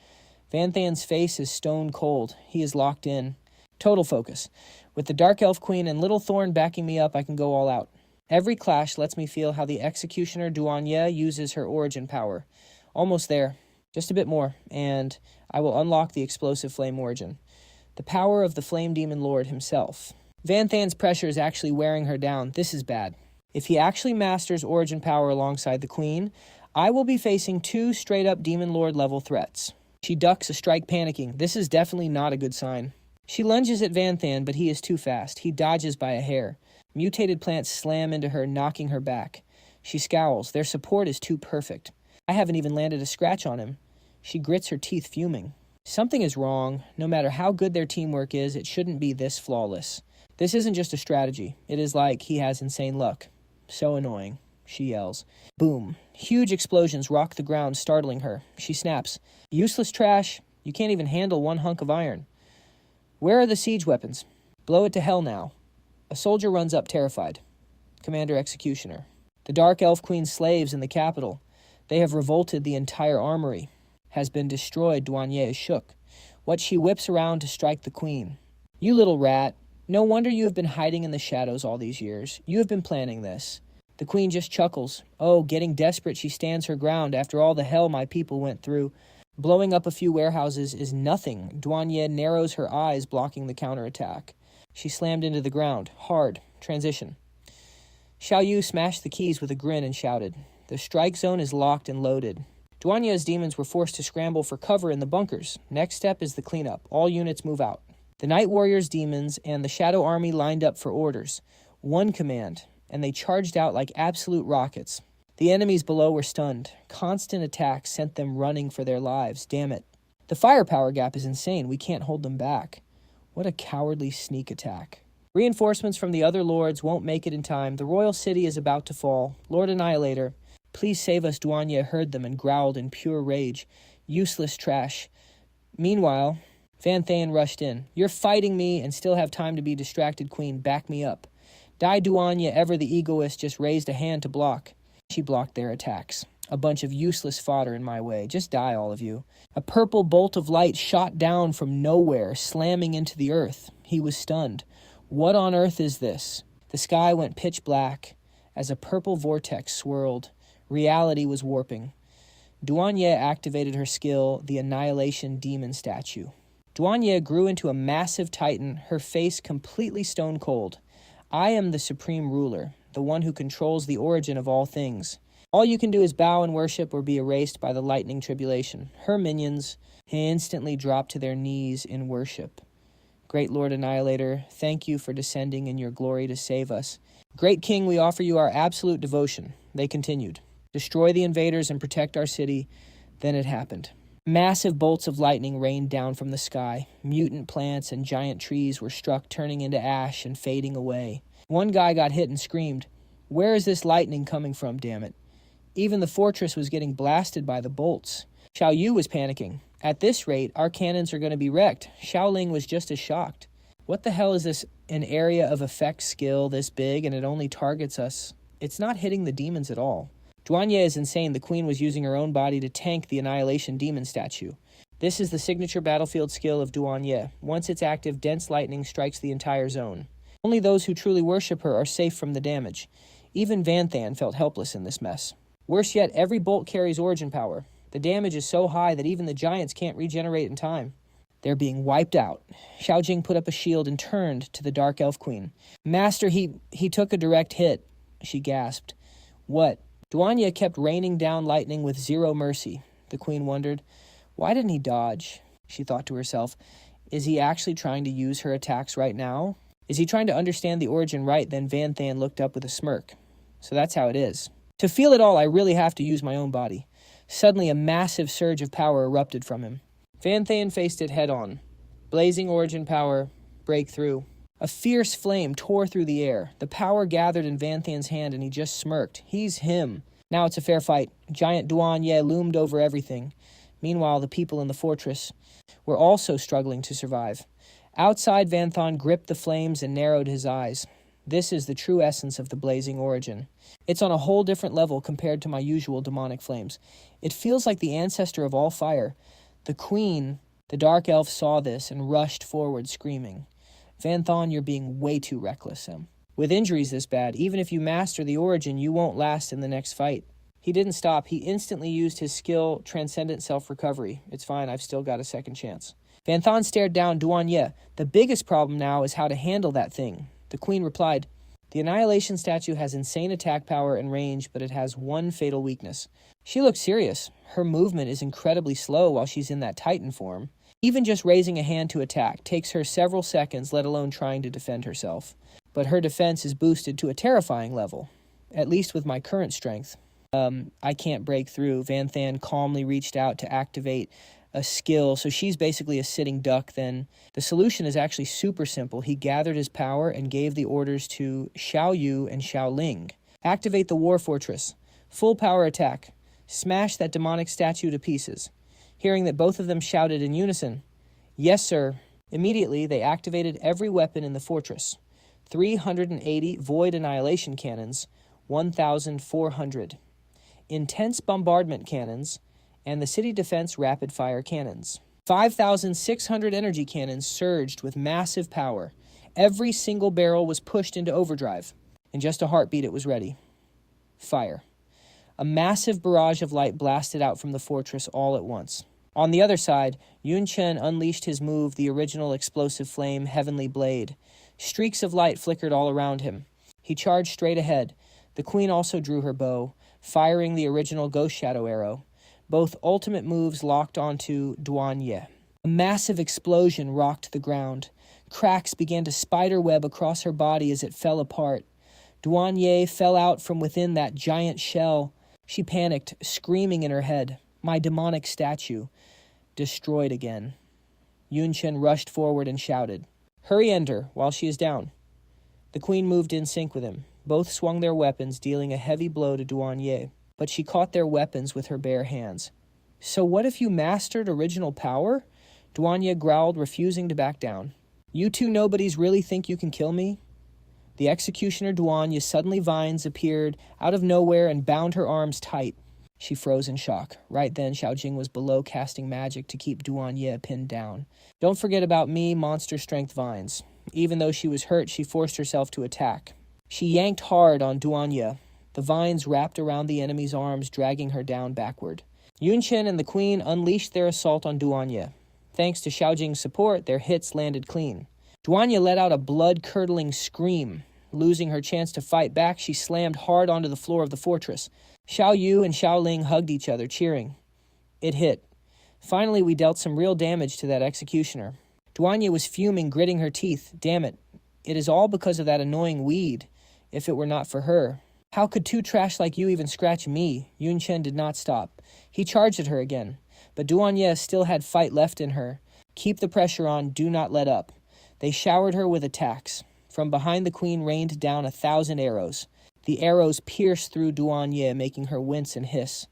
Van Than's face is stone cold. He is locked in. Total focus. With the Dark Elf Queen and Little Thorn backing me up, I can go all out. Every clash lets me feel how the Executioner Duanye uses her origin power. Almost there. Just a bit more, and I will unlock the explosive flame origin. The power of the Flame Demon Lord himself. Van Than's pressure is actually wearing her down. This is bad. If he actually masters origin power alongside the Queen, I will be facing 2 straight-up Demon Lord level threats. She ducks a strike, panicking. This is definitely not a good sign. She lunges at Van Than, but he is too fast. He dodges by a hair. Mutated plants slam into her, knocking her back. She scowls. Their support is too perfect. I haven't even landed a scratch on him. She grits her teeth, fuming. Something is wrong. No matter how good their teamwork is, it shouldn't be this flawless. This isn't just a strategy. It is like he has insane luck. So annoying, she yells. Boom. Huge explosions rock the ground, startling her. She snaps. Useless trash. You can't even handle one hunk of iron. Where are the siege weapons? Blow it to hell now. A soldier runs up, terrified. Commander Executioner. The Dark Elf Queen's slaves in the capital. They have revolted. The entire armory has been destroyed. Duanye is shook. What she whips around to strike the Queen. You little rat. No wonder you have been hiding in the shadows all these years. You have been planning this. The Queen just chuckles. Oh, getting desperate, she stands her ground after all the hell my people went through. Blowing up a few warehouses is nothing. Duanye narrows her eyes, blocking the counterattack. She slammed into the ground. Hard. Transition. Xiao Yu smashed the keys with a grin and shouted. The strike zone is locked and loaded. Duanye's demons were forced to scramble for cover in the bunkers. Next step is the cleanup. All units move out. The Night Warriors' demons and the Shadow Army lined up for orders. One command, and they charged out like absolute rockets. The enemies below were stunned. Constant attacks sent them running for their lives. Damn it. The firepower gap is insane. We can't hold them back. What a cowardly sneak attack. Reinforcements from the other lords won't make it in time. The royal city is about to fall. Lord Annihilator, please save us. Duanye heard them and growled in pure rage. Useless trash. Meanwhile, Van Than rushed in. You're fighting me and still have time to be distracted, Queen. Back me up. Dai Duanye, ever the egoist, just raised a hand to block. She blocked their attacks. A bunch of useless fodder in my way. Just die, all of you. A purple bolt of light shot down from nowhere, slamming into the earth. He was stunned. What on earth is this? The sky went pitch black as a purple vortex swirled. Reality was warping. Duanye activated her skill, the Annihilation Demon Statue. Duanye grew into a massive titan, her face completely stone cold. I am the supreme ruler, the one who controls the origin of all things. All you can do is bow and worship or be erased by the lightning tribulation. Her minions instantly drop to their knees in worship. Great Lord Annihilator, thank you for descending in your glory to save us. Great King, we offer you our absolute devotion. They continued. Destroy the invaders and protect our city. Then it happened. Massive bolts of lightning rained down from the sky. Mutant plants and giant trees were struck, turning into ash and fading away. One guy got hit and screamed, "Where is this lightning coming from, damn it?" Even the fortress was getting blasted by the bolts. Xiao Yu was panicking. At this rate, our cannons are going to be wrecked. Xiaoling was just as shocked. What the hell is this, an area of effect skill this big and it only targets us? It's not hitting the demons at all. Duanye is insane. The Queen was using her own body to tank the Annihilation Demon Statue. This is the signature battlefield skill of Duanye. Once it's active, dense lightning strikes the entire zone. Only those who truly worship her are safe from the damage. Even Van Than felt helpless in this mess. Worse yet, every bolt carries origin power. The damage is so high that even the giants can't regenerate in time. They're being wiped out. Xiaojing put up a shield and turned to the Dark Elf Queen. Master, he took a direct hit, she gasped. What? Duanye kept raining down lightning with zero mercy. The Queen wondered. Why didn't he dodge? She thought to herself. Is he actually trying to use her attacks right now? Is he trying to understand the origin right? Then Van Than looked up with a smirk. So that's how it is. To feel it all, I really have to use my own body. Suddenly, a massive surge of power erupted from him. Van Than faced it head-on. Blazing origin power, breakthrough. A fierce flame tore through the air. The power gathered in Van Than's hand, and he just smirked. He's him. Now it's a fair fight. Giant Duanye loomed over everything. Meanwhile, the people in the fortress were also struggling to survive. Outside, Van Than gripped the flames and narrowed his eyes. This is the true essence of the blazing origin. It's on a whole different level compared to my usual demonic flames. It feels like the ancestor of all fire. The queen, the dark elf, saw this and rushed forward screaming, "Van Thon, you're being way too reckless, Em. With injuries this bad, even if you master the origin, you won't last in the next fight." He didn't stop. He instantly used his skill, Transcendent Self-Recovery. "It's fine, I've still got a second chance." Van Thon stared down Duanye. "The biggest problem now is how to handle that thing." The queen replied, "The Annihilation statue has insane attack power and range, but it has one fatal weakness." She looked serious. Her movement is incredibly slow while she's in that Titan form. Even just raising a hand to attack takes her several seconds, let alone trying to defend herself. But her defense is boosted to a terrifying level, at least with my current strength. I can't break through. Van Than calmly reached out to activate a skill, so she's basically a sitting duck then. The solution is actually super simple. He gathered his power and gave the orders to Xiao Yu and Xiao Ling. Activate the War Fortress. Full power attack. Smash that demonic statue to pieces. Hearing that both of them shouted in unison, "Yes, sir." Immediately, they activated every weapon in the fortress. 380 Void Annihilation Cannons, 1,400. Intense Bombardment Cannons, and the City Defense Rapid-Fire Cannons. 5,600 energy cannons surged with massive power. Every single barrel was pushed into overdrive. In just a heartbeat, it was ready. Fire. A massive barrage of light blasted out from the fortress all at once. On the other side, Yun Chen unleashed his move, the original explosive flame, Heavenly Blade. Streaks of light flickered all around him. He charged straight ahead. The queen also drew her bow, firing the original Ghost Shadow arrow. Both ultimate moves locked onto Duanye. A massive explosion rocked the ground. Cracks began to spiderweb across her body as it fell apart. Duanye fell out from within that giant shell. She panicked, screaming in her head, "My demonic statue." Destroyed again. Yun Chen rushed forward and shouted, "Hurry, end her, while she is down." The queen moved in sync with him. Both swung their weapons, dealing a heavy blow to Duanye, but she caught their weapons with her bare hands. "So what if you mastered original power?" Duanye growled, refusing to back down. "You two nobodies really think you can kill me?" The executioner Duanye suddenly vines appeared out of nowhere and bound her arms tight. She froze in shock. Right then, Xiaojing was below casting magic to keep Duanye pinned down. "Don't forget about me, monster strength vines." Even though she was hurt, she forced herself to attack. She yanked hard on Duanye. The vines wrapped around the enemy's arms, dragging her down backward. Yun Chen and the queen unleashed their assault on Duanye. Thanks to Xiaojing's support, their hits landed clean. Duanye let out a blood-curdling scream. Losing her chance to fight back, she slammed hard onto the floor of the fortress. Xiao Yu and Xiao Ling hugged each other, cheering. It hit. Finally, we dealt some real damage to that executioner. Duanye was fuming, gritting her teeth. "Damn it. It is all because of that annoying weed. If it were not for her. How could two trash like you even scratch me?" Yun Chen did not stop. He charged at her again. But Duanye still had fight left in her. Keep the pressure on, do not let up. They showered her with attacks. From behind the queen rained down 1,000 arrows. The arrows pierced through Duanye, making her wince and hiss.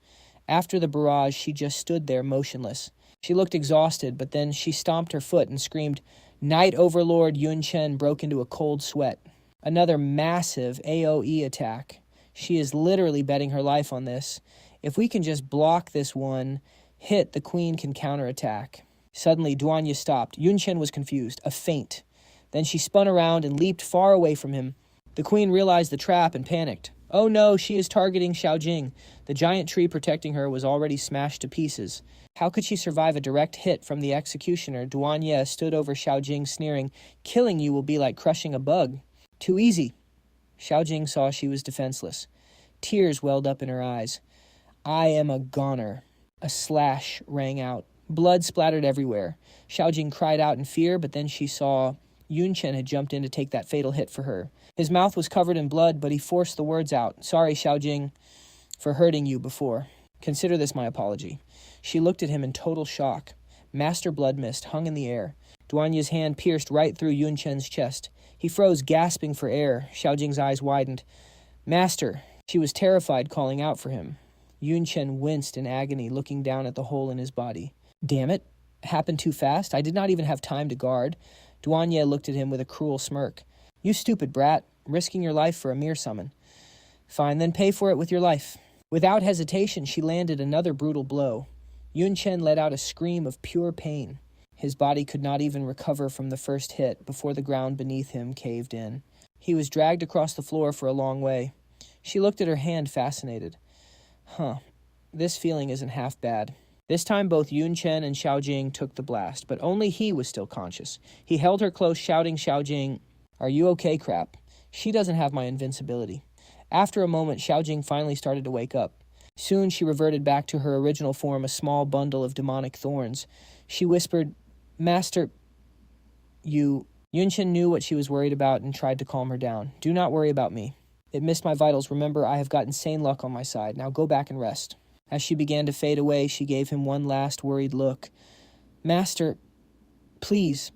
After the barrage, she just stood there motionless. She looked exhausted, but then she stomped her foot and screamed. Night Overlord Yun Chen broke into a cold sweat. Another massive AoE attack. She is literally betting her life on this. If we can just block this one hit, the queen can counterattack. Suddenly, Duanye stopped. Yun Chen was confused. A feint. Then she spun around and leaped far away from him. The queen realized the trap and panicked. Oh no, she is targeting Xiaojing. The giant tree protecting her was already smashed to pieces. How could she survive a direct hit from the executioner? Duanye stood over Xiaojing, sneering, "Killing you will be like crushing a bug." Too easy. Xiaojing saw she was defenseless. Tears welled up in her eyes. "I am a goner." A slash rang out. Blood splattered everywhere. Xiaojing cried out in fear, but then she saw Yun Chen had jumped in to take that fatal hit for her. His mouth was covered in blood, but he forced the words out. "Sorry, Xiaojing, for hurting you before. Consider this my apology." She looked at him in total shock. Master Blood Mist hung in the air. Duanye's hand pierced right through Yun Chen's chest. He froze, gasping for air. Xiaojing's eyes widened. "Master." She was terrified, calling out for him. Yun Chen winced in agony, looking down at the hole in his body. "Damn it. Happened too fast. I did not even have time to guard." Duanye looked at him with a cruel smirk. "You stupid brat, risking your life for a mere summon." "Fine, then pay for it with your life." Without hesitation, she landed another brutal blow. Yun Chen let out a scream of pure pain. His body could not even recover from the first hit before the ground beneath him caved in. He was dragged across the floor for a long way. She looked at her hand, fascinated. This feeling isn't half bad. This time both Yun Chen and Xiao Jing took the blast, but only he was still conscious. He held her close, shouting, Xiao Jing, "Are you okay, crap? She doesn't have my invincibility." After a moment, Xiao Jing finally started to wake up. Soon she reverted back to her original form, a small bundle of demonic thorns. She whispered, "Master, you..." Yun Chen knew what she was worried about and tried to calm her down. "Do not worry about me. It missed my vitals. Remember, I have got insane luck on my side. Now go back and rest." As she began to fade away, she gave him one last worried look. "Master, please,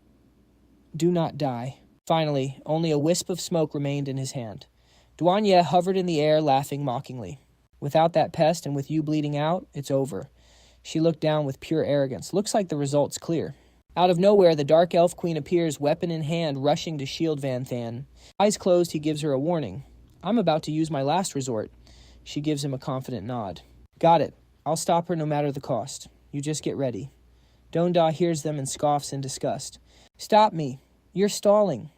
do not die." Finally, only a wisp of smoke remained in his hand. Duan Ye hovered in the air, laughing mockingly. "Without that pest and with you bleeding out, it's over." She looked down with pure arrogance. "Looks like the result's clear." Out of nowhere, the Dark Elf Queen appears, weapon in hand, rushing to shield Van Than. Eyes closed, he gives her a warning. "I'm about to use my last resort." She gives him a confident nod. "Got it. I'll stop her no matter the cost. You just get ready." Donda hears them and scoffs in disgust. "Stop me. You're stalling.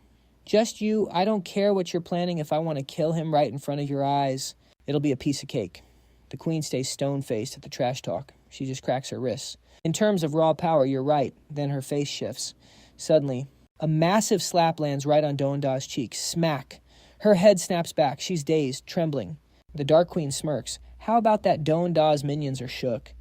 Just you. I don't care what you're planning. If I want to kill him right in front of your eyes, it'll be a piece of cake." The queen stays stone-faced at the trash talk. She just cracks her wrists. "In terms of raw power, you're right." Then her face shifts. Suddenly, a massive slap lands right on Donda's cheek. Smack. Her head snaps back. She's dazed, trembling. The Dark Queen smirks. "How about that Donda's minions are shook?"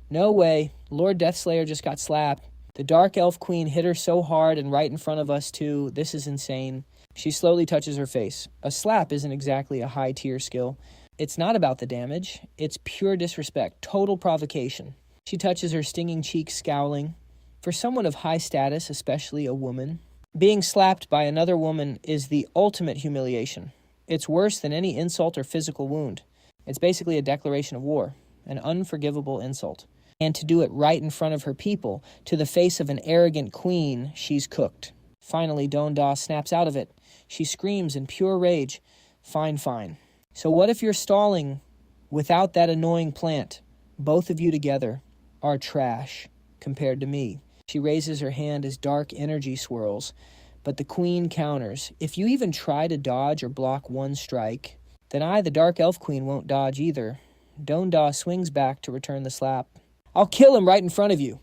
"No way. Lord Deathslayer just got slapped. The Dark Elf Queen hit her so hard and right in front of us too. This is insane." She slowly touches her face. A slap isn't exactly a high-tier skill. It's not about the damage. It's pure disrespect, total provocation. She touches her stinging cheek, scowling. For someone of high status, especially a woman, being slapped by another woman is the ultimate humiliation. It's worse than any insult or physical wound. It's basically a declaration of war, an unforgivable insult. And to do it right in front of her people, to the face of an arrogant queen, she's cooked. Finally, Donda snaps out of it. She screams in pure rage. Fine. So what if you're stalling without that annoying plant? Both of you together are trash compared to me. She raises her hand as dark energy swirls, but the queen counters. If you even try to dodge or block one strike, then I, the Dark Elf Queen, won't dodge either. Donda swings back to return the slap. "I'll kill him right in front of you."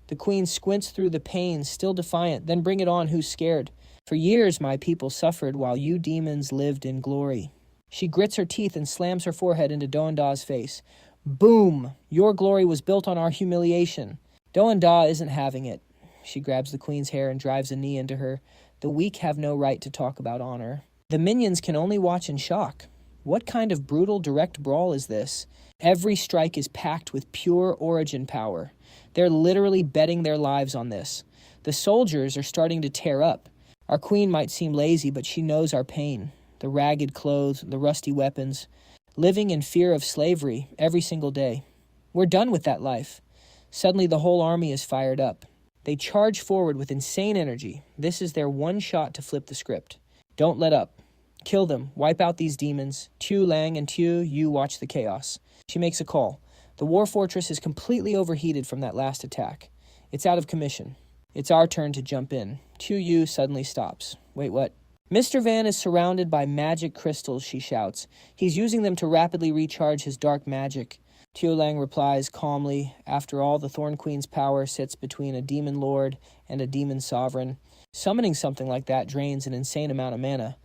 The queen squints through the pain, still defiant. "Then bring it on, who's scared? For years my people suffered while you demons lived in glory." She grits her teeth and slams her forehead into Donda's face. "Boom! Your glory was built on our humiliation." Donda isn't having it. She grabs the queen's hair and drives a knee into her. The weak have no right to talk about honor. The minions can only watch in shock. What kind of brutal direct brawl is this? Every strike is packed with pure origin power. They're literally betting their lives on this. The soldiers are starting to tear up. Our queen might seem lazy, but she knows our pain. The ragged clothes, the rusty weapons, living in fear of slavery every single day. We're done with that life. Suddenly the whole army is fired up. They charge forward with insane energy. This is their one shot to flip the script. Don't let up. Kill them. Wipe out these demons. Tu Lang and Tu, you watch the chaos. She makes a call. The war fortress is completely overheated from that last attack. It's out of commission. It's our turn to jump in. Tu Yu suddenly stops. Wait, what? Mr. Van is surrounded by magic crystals, she shouts. He's using them to rapidly recharge his dark magic. Tu Lang replies calmly. After all, the Thorn Queen's power sits between a demon lord and a demon sovereign. Summoning something like that drains an insane amount of mana.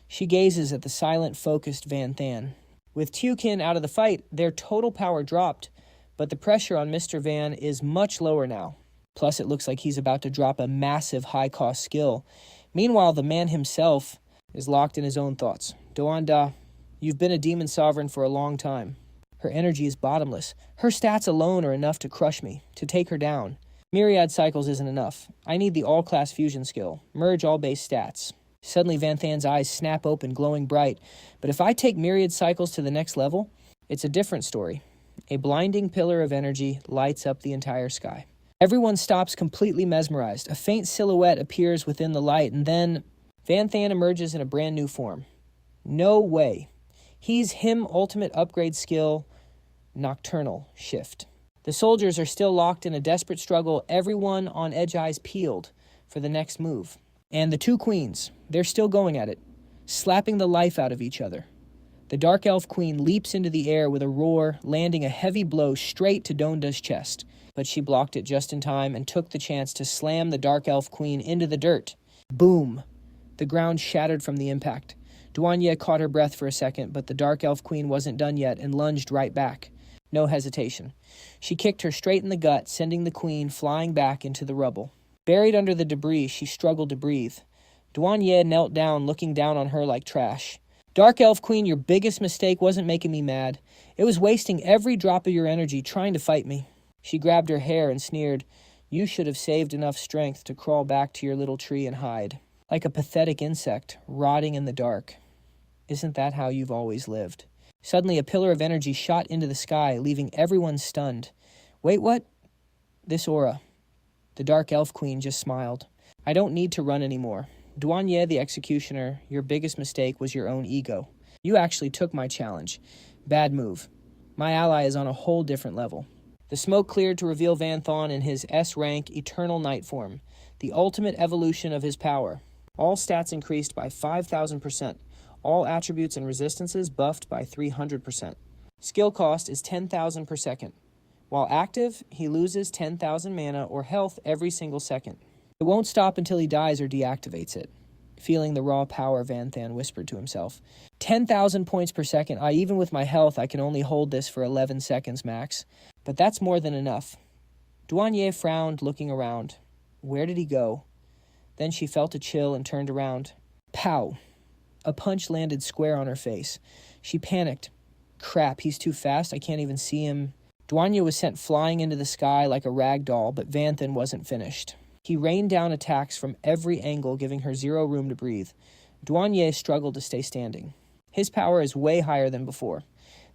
She gazes at the silent, focused Van Than. With Tukin out of the fight, their total power dropped, but the pressure on Mr. Van is much lower now. Plus, it looks like he's about to drop a massive high-cost skill. Meanwhile, the man himself is locked in his own thoughts. Doanda, you've been a demon sovereign for a long time. Her energy is bottomless. Her stats alone are enough to crush me, to take her down. Myriad cycles isn't enough. I need the all-class fusion skill. Merge all base stats. Suddenly, Van Than's eyes snap open, glowing bright. But if I take myriad cycles to the next level, it's a different story. A blinding pillar of energy lights up the entire sky. Everyone stops completely mesmerized. A faint silhouette appears within the light, and then Van Than emerges in a brand new form. No way. He's him ultimate upgrade skill, Nocturnal Shift. The soldiers are still locked in a desperate struggle, everyone on edge eyes peeled for the next move. And the two queens, they're still going at it, slapping the life out of each other. The Dark Elf Queen leaps into the air with a roar, landing a heavy blow straight to Donda's chest. But she blocked it just in time and took the chance to slam the Dark Elf Queen into the dirt. Boom! The ground shattered from the impact. Duanye caught her breath for a second, but the Dark Elf Queen wasn't done yet and lunged right back. No hesitation. She kicked her straight in the gut, sending the queen flying back into the rubble. Buried under the debris, she struggled to breathe. Duanye knelt down, looking down on her like trash. Dark Elf Queen, your biggest mistake wasn't making me mad. It was wasting every drop of your energy trying to fight me. She grabbed her hair and sneered, "You should have saved enough strength to crawl back to your little tree and hide. Like a pathetic insect, rotting in the dark. Isn't that how you've always lived?" Suddenly, a pillar of energy shot into the sky, leaving everyone stunned. "Wait, what?" "This aura." The Dark Elf Queen just smiled. "I don't need to run anymore. Duanye the Executioner, your biggest mistake was your own ego. You actually took my challenge. Bad move. My ally is on a whole different level." The smoke cleared to reveal Vanthan in his S-rank Eternal Night form, the ultimate evolution of his power. All stats increased by 5,000%. All attributes and resistances buffed by 300%. Skill cost is 10,000 per second. While active, he loses 10,000 mana or health every single second. It won't stop until he dies or deactivates it. Feeling the raw power, Vanthan whispered to himself. 10,000 points per second. Even with my health, I can only hold this for 11 seconds max. But that's more than enough. Duanye frowned, looking around. Where did he go? Then she felt a chill and turned around. Pow! A punch landed square on her face. She panicked. Crap, he's too fast. I can't even see him. Duanye was sent flying into the sky like a rag doll, but Vanthan wasn't finished. He rained down attacks from every angle, giving her zero room to breathe. Duanye struggled to stay standing. His power is way higher than before.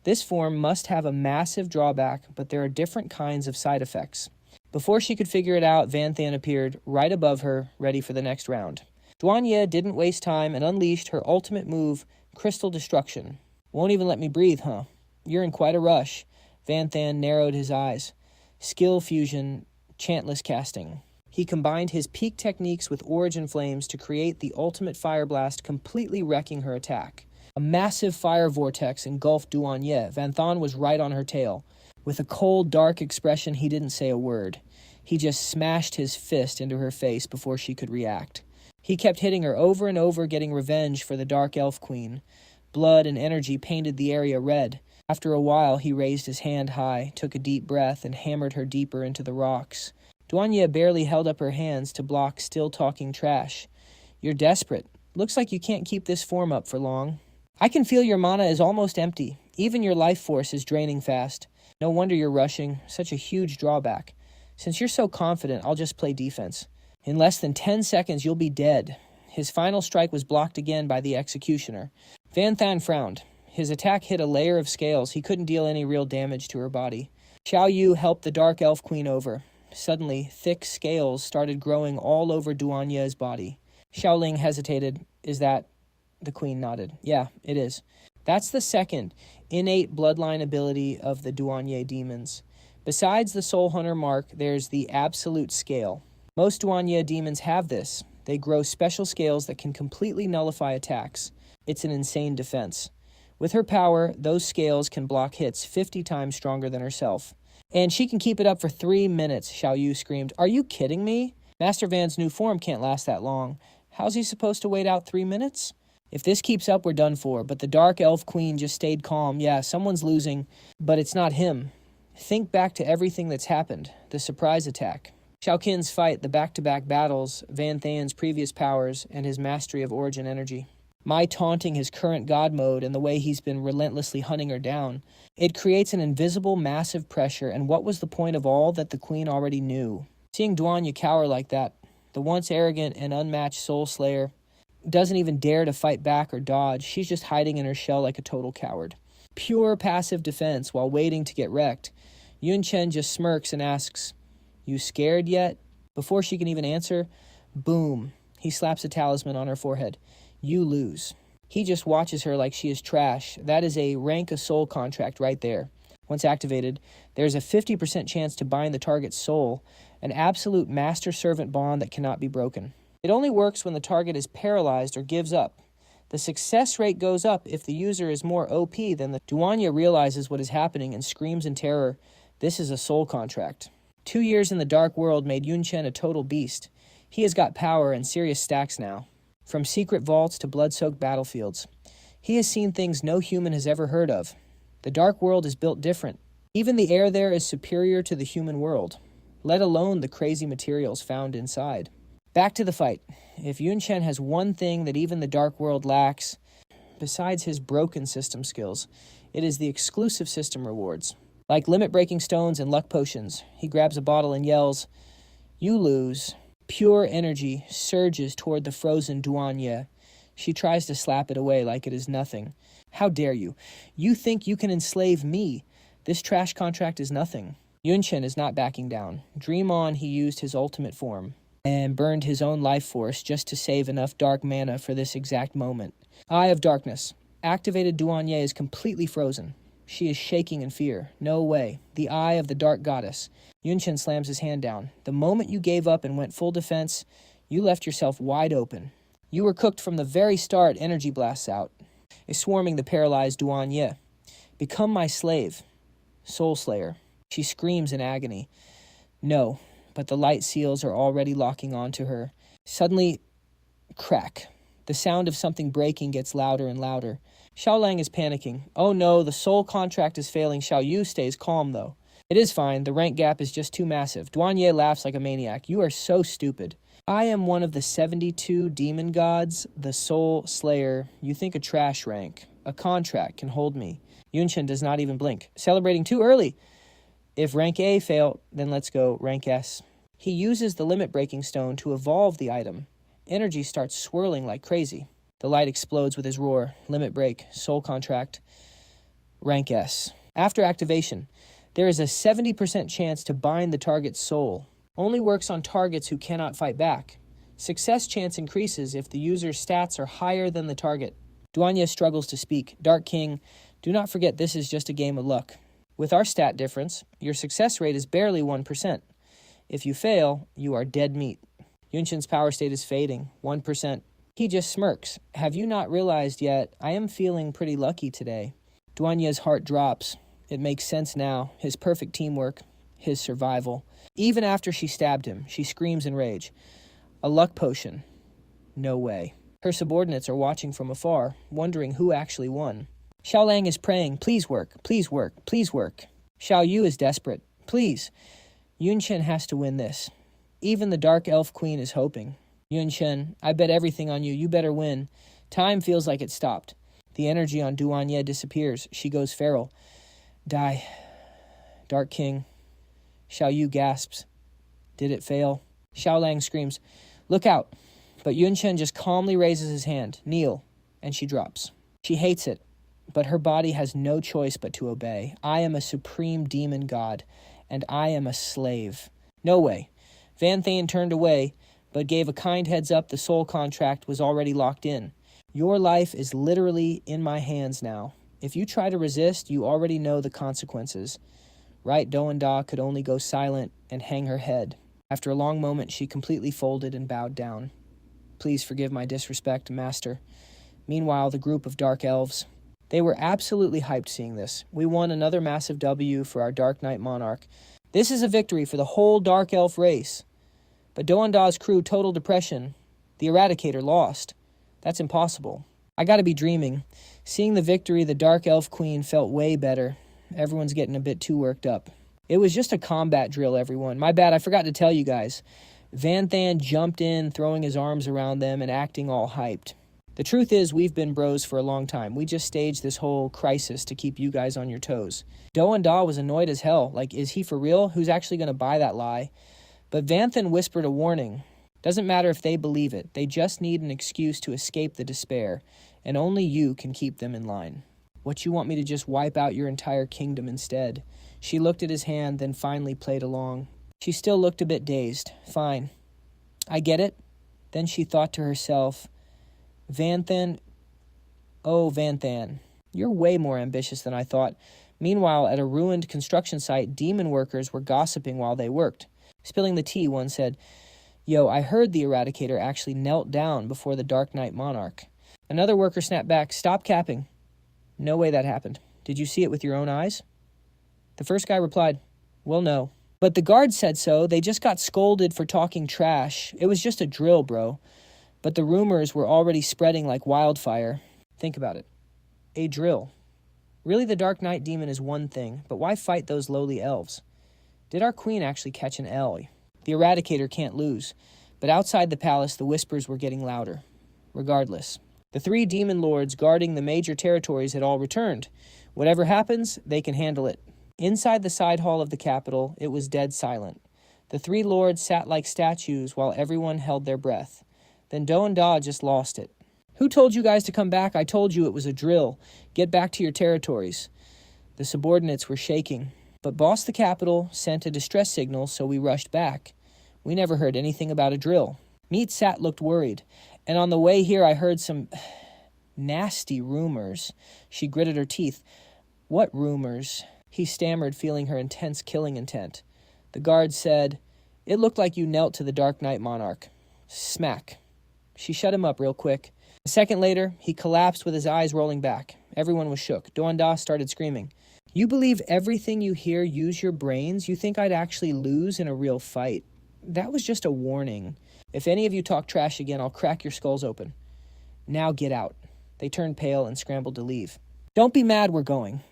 This form must have a massive drawback, but there are different kinds of side effects. Before she could figure it out, Vanthan appeared right above her, ready for the next round. Duanye didn't waste time and unleashed her ultimate move, Crystal Destruction. Won't even let me breathe, huh? You're in quite a rush. Vanthan narrowed his eyes. Skill fusion, chantless casting. He combined his peak techniques with Origin Flames to create the ultimate fire blast, completely wrecking her attack. A massive fire vortex engulfed Duanye. Vanthan was right on her tail. With a cold, dark expression, he didn't say a word. He just smashed his fist into her face before she could react. He kept hitting her over and over, getting revenge for the Dark Elf Queen. Blood and energy painted the area red. After a while, he raised his hand high, took a deep breath, and hammered her deeper into the rocks. Duanye barely held up her hands to block still talking trash. You're desperate. Looks like you can't keep this form up for long. I can feel your mana is almost empty. Even your life force is draining fast. No wonder you're rushing. Such a huge drawback. Since you're so confident, I'll just play defense. In less than 10 seconds, you'll be dead. His final strike was blocked again by the Executioner. Vanthan frowned. His attack hit a layer of scales. He couldn't deal any real damage to her body. Xiao Yu helped the Dark Elf Queen over. Suddenly, thick scales started growing all over Duanye's body. Xiaoling hesitated. Is that... The queen nodded. Yeah, it is. That's the second innate bloodline ability of the Duanye demons. Besides the Soul Hunter mark, there's the Absolute Scale. Most Duanye demons have this. They grow special scales that can completely nullify attacks. It's an insane defense. With her power, those scales can block hits 50 times stronger than herself. And she can keep it up for 3 minutes, Xiao Yu screamed. Are you kidding me? Master Van's new form can't last that long. How's he supposed to wait out 3 minutes? If this keeps up, we're done for. But the Dark Elf Queen just stayed calm. Yeah, someone's losing, but it's not him. Think back to everything that's happened. The surprise attack. Xiao Qin's fight, the back-to-back battles, Vanthan's previous powers, and his mastery of Origin energy. My taunting his current god mode and the way he's been relentlessly hunting her down. It creates an invisible, massive pressure, and what was the point of all that the queen already knew? Seeing Duanye cower like that, the once arrogant and unmatched Soul Slayer, doesn't even dare to fight back or dodge. She's just hiding in her shell like a total coward. Pure passive defense while waiting to get wrecked. Yun Chen just smirks and asks, You scared yet? Before she can even answer, boom, he slaps a talisman on her forehead. You lose. He just watches her like she is trash. That is a rank a soul contract right there. Once activated, there's a 50% chance to bind the target's soul, an absolute master-servant bond that cannot be broken. It only works when the target is paralyzed or gives up. The success rate goes up if the user is more OP than the... Duanya realizes what is happening and screams in terror. This is a soul contract. 2 years in the dark world made Yunchen a total beast. He has got power and serious stacks now. From secret vaults to blood-soaked battlefields. He has seen things no human has ever heard of. The dark world is built different. Even the air there is superior to the human world, let alone the crazy materials found inside. Back to the fight. If Yunchen has one thing that even the dark world lacks, besides his broken system skills, it is the exclusive system rewards. Like limit-breaking stones and luck potions, he grabs a bottle and yells, "You lose." Pure energy surges toward the frozen Duanya. She tries to slap it away like it is nothing. How dare you? You think you can enslave me? This trash contract is nothing. Yunchen is not backing down. Dream on, he used his ultimate form and burned his own life force just to save enough dark mana for this exact moment. Eye of Darkness. Activated Duanya is completely frozen. She is shaking in fear. No way. The Eye of the Dark Goddess. Yunchen slams his hand down. The moment you gave up and went full defense, you left yourself wide open. You were cooked from the very start. Energy blasts out, swarming the paralyzed Duanya. Become my slave. Soul Slayer. She screams in agony. No, but the light seals are already locking onto her. Suddenly, crack. The sound of something breaking gets louder and louder. Xiaolang is panicking. Oh no, the soul contract is failing. Xiao Yu stays calm, though. It is fine. The rank gap is just too massive. Duanya laughs like a maniac. You are so stupid. I am one of the 72 demon gods, the Soul Slayer. You think a trash rank, a contract can hold me. Yunchen does not even blink. Celebrating too early. If rank A fail, then let's go rank S. He uses the limit-breaking stone to evolve the item. Energy starts swirling like crazy. The light explodes with his roar. Limit break, soul contract, rank S. After activation, there is a 70% chance to bind the target's soul. Only works on targets who cannot fight back. Success chance increases if the user's stats are higher than the target. Duanya struggles to speak. Dark King, do not forget this is just a game of luck. With our stat difference, your success rate is barely 1%. If you fail, you are dead meat. Yunchen's power state is fading, 1%. He just smirks. Have you not realized yet? I am feeling pretty lucky today. Duanya's heart drops. It makes sense now. His perfect teamwork, his survival. Even after she stabbed him, she screams in rage. A luck potion. No way. Her subordinates are watching from afar, wondering who actually won. Xiaolang is praying, please work, please work, please work. Xiao Yu is desperate. Please. Yunchen has to win this. Even the Dark Elf Queen is hoping. Yunchen, I bet everything on you. You better win. Time feels like it stopped. The energy on Duanya disappears. She goes feral. Die. Dark King. Xiao Yu gasps. Did it fail? Xiaolang screams, look out. But Yunchen just calmly raises his hand. Kneel. And she drops. She hates it, but her body has no choice but to obey. I am a supreme demon god, and I am a slave. No way. Van Thane turned away, but gave a kind heads up the soul contract was already locked in. Your life is literally in my hands now. If you try to resist, you already know the consequences. Right Da could only go silent and hang her head. After a long moment, she completely folded and bowed down. Please forgive my disrespect, Master. Meanwhile, the group of dark elves. They were absolutely hyped seeing this. We won another massive W for our Dark Knight Monarch. This is a victory for the whole Dark Elf race. But Doanda's crew total depression. The Eradicator lost. That's impossible. I gotta be dreaming. Seeing the victory, the Dark Elf Queen felt way better. Everyone's getting a bit too worked up. It was just a combat drill, everyone. My bad, I forgot to tell you guys. Van Than jumped in, throwing his arms around them and acting all hyped. The truth is, we've been bros for a long time. We just staged this whole crisis to keep you guys on your toes. Doanda was annoyed as hell. Like, is he for real? Who's actually going to buy that lie? But Van Than whispered a warning. Doesn't matter if they believe it. They just need an excuse to escape the despair. And only you can keep them in line. What, you want me to just wipe out your entire kingdom instead? She looked at his hand, then finally played along. She still looked a bit dazed. Fine. I get it. Then she thought to herself, Van Than, oh, Van Than, you're way more ambitious than I thought. Meanwhile, at a ruined construction site, demon workers were gossiping while they worked. Spilling the tea, one said, "Yo, I heard the Eradicator actually knelt down before the Dark Knight Monarch." Another worker snapped back, "Stop capping. No way that happened. Did you see it with your own eyes?" The first guy replied, "Well, no. But the guards said so. They just got scolded for talking trash. It was just a drill, bro." But the rumors were already spreading like wildfire. Think about it. A drill. Really, the Dark Knight demon is one thing, but why fight those lowly elves? Did our queen actually catch an L? The Eradicator can't lose. But outside the palace, the whispers were getting louder. Regardless, the 3 demon lords guarding the major territories had all returned. Whatever happens, they can handle it. Inside the side hall of the capital, it was dead silent. The 3 lords sat like statues while everyone held their breath. Then Do and Da just lost it. "Who told you guys to come back? I told you it was a drill. Get back to your territories." The subordinates were shaking. But Boss the Capital sent a distress signal, so we rushed back. We never heard anything about a drill. Meat Sat looked worried. And on the way here, I heard some nasty rumors. She gritted her teeth. "What rumors?" He stammered, feeling her intense killing intent. The guard said, "It looked like you knelt to the Dark Knight Monarch." Smack. She shut him up real quick. A second later, he collapsed with his eyes rolling back. Everyone was shook. Doanda started screaming. "You believe everything you hear? Use your brains? You think I'd actually lose in a real fight? That was just a warning. If any of you talk trash again, I'll crack your skulls open. Now get out." They turned pale and scrambled to leave. "Don't be mad, we're going."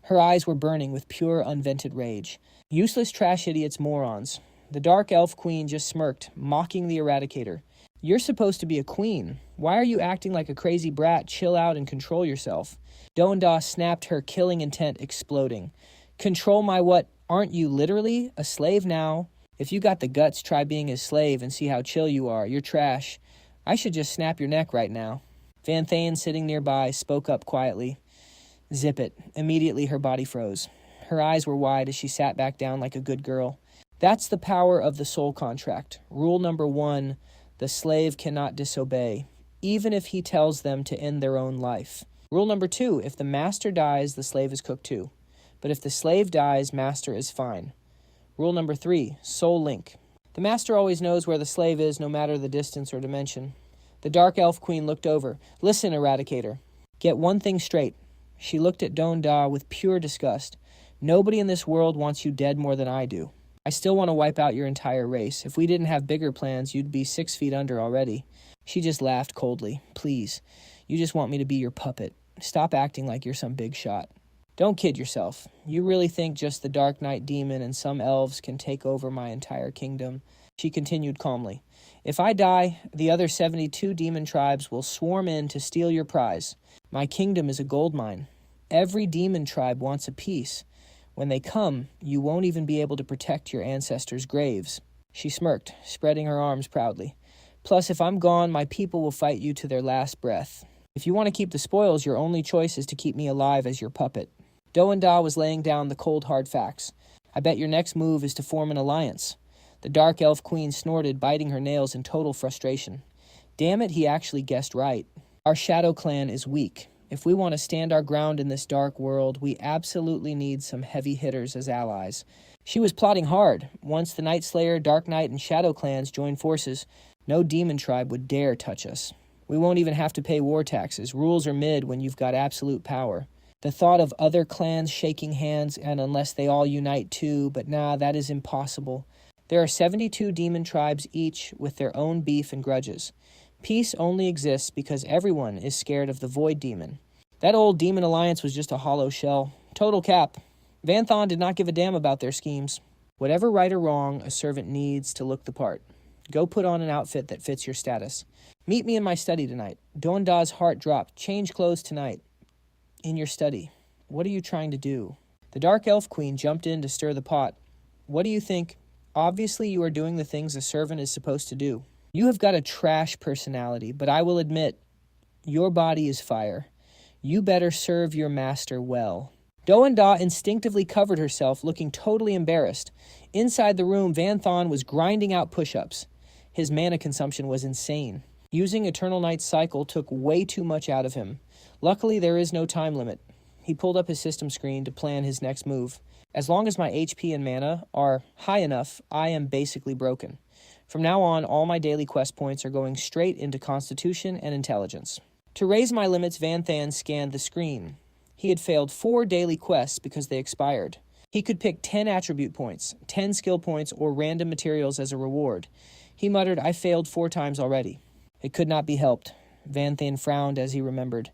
Her eyes were burning with pure, unvented rage. "Useless trash idiots, morons." The Dark Elf Queen just smirked, mocking the Eradicator. "You're supposed to be a queen. Why are you acting like a crazy brat? Chill out and control yourself." Doanda snapped, her killing intent exploding. "Control my what? Aren't you literally a slave now? If you got the guts, try being a slave and see how chill you are. You're trash. I should just snap your neck right now." Van Thane, sitting nearby, spoke up quietly. "Zip it." Immediately her body froze. Her eyes were wide as she sat back down like a good girl. That's the power of the soul contract. Rule number 1, the slave cannot disobey, even if he tells them to end their own life. Rule number 2, if the master dies, the slave is cooked too. But if the slave dies, master is fine. Rule number 3, soul link. The master always knows where the slave is, no matter the distance or dimension. The Dark Elf Queen looked over. "Listen, Eradicator. Get one thing straight." She looked at Doanda with pure disgust. "Nobody in this world wants you dead more than I do. I still want to wipe out your entire race. If we didn't have bigger plans, you'd be 6 feet under already." She just laughed coldly. "Please, you just want me to be your puppet. Stop acting like you're some big shot. Don't kid yourself. You really think just the Dark Knight demon and some elves can take over my entire kingdom?" She continued calmly. "If I die, the other 72 demon tribes will swarm in to steal your prize. My kingdom is a gold mine. Every demon tribe wants a piece. When they come, you won't even be able to protect your ancestors' graves." She smirked, spreading her arms proudly. "Plus, if I'm gone, my people will fight you to their last breath. If you want to keep the spoils, your only choice is to keep me alive as your puppet." Doanda was laying down the cold, hard facts. "I bet your next move is to form an alliance." The Dark Elf Queen snorted, biting her nails in total frustration. Damn it, he actually guessed right. "Our Shadow Clan is weak. If we want to stand our ground in this dark world, we absolutely need some heavy hitters as allies." She was plotting hard. Once the Night Slayer, Dark Knight, and Shadow Clans joined forces, no demon tribe would dare touch us. We won't even have to pay war taxes. Rules are mid when you've got absolute power. The thought of other clans shaking hands, and unless they all unite too, but nah, that is impossible. There are 72 demon tribes each with their own beef and grudges. Peace only exists because everyone is scared of the Void Demon. That old demon alliance was just a hollow shell. Total cap. Van Thane did not give a damn about their schemes. Whatever right or wrong, a servant needs to look the part. Go put on an outfit that fits your status. Meet me in my study tonight. Doanda's heart dropped. Change clothes tonight. In your study. What are you trying to do? The Dark Elf Queen jumped in to stir the pot. What do you think? Obviously, you are doing the things a servant is supposed to do. You have got a trash personality, but I will admit, your body is fire. You better serve your master well. Doanda instinctively covered herself, looking totally embarrassed. Inside the room, Van Thane was grinding out push-ups. His mana consumption was insane. Using Eternal Night's cycle took way too much out of him. Luckily, there is no time limit. He pulled up his system screen to plan his next move. As long as my HP and mana are high enough, I am basically broken. From now on, all my daily quest points are going straight into Constitution and Intelligence. To raise my limits, Van Than scanned the screen. He had failed 4 daily quests because they expired. He could pick 10 attribute points, 10 skill points, or random materials as a reward. He muttered, "I failed 4 times already." It could not be helped. Van Than frowned as he remembered.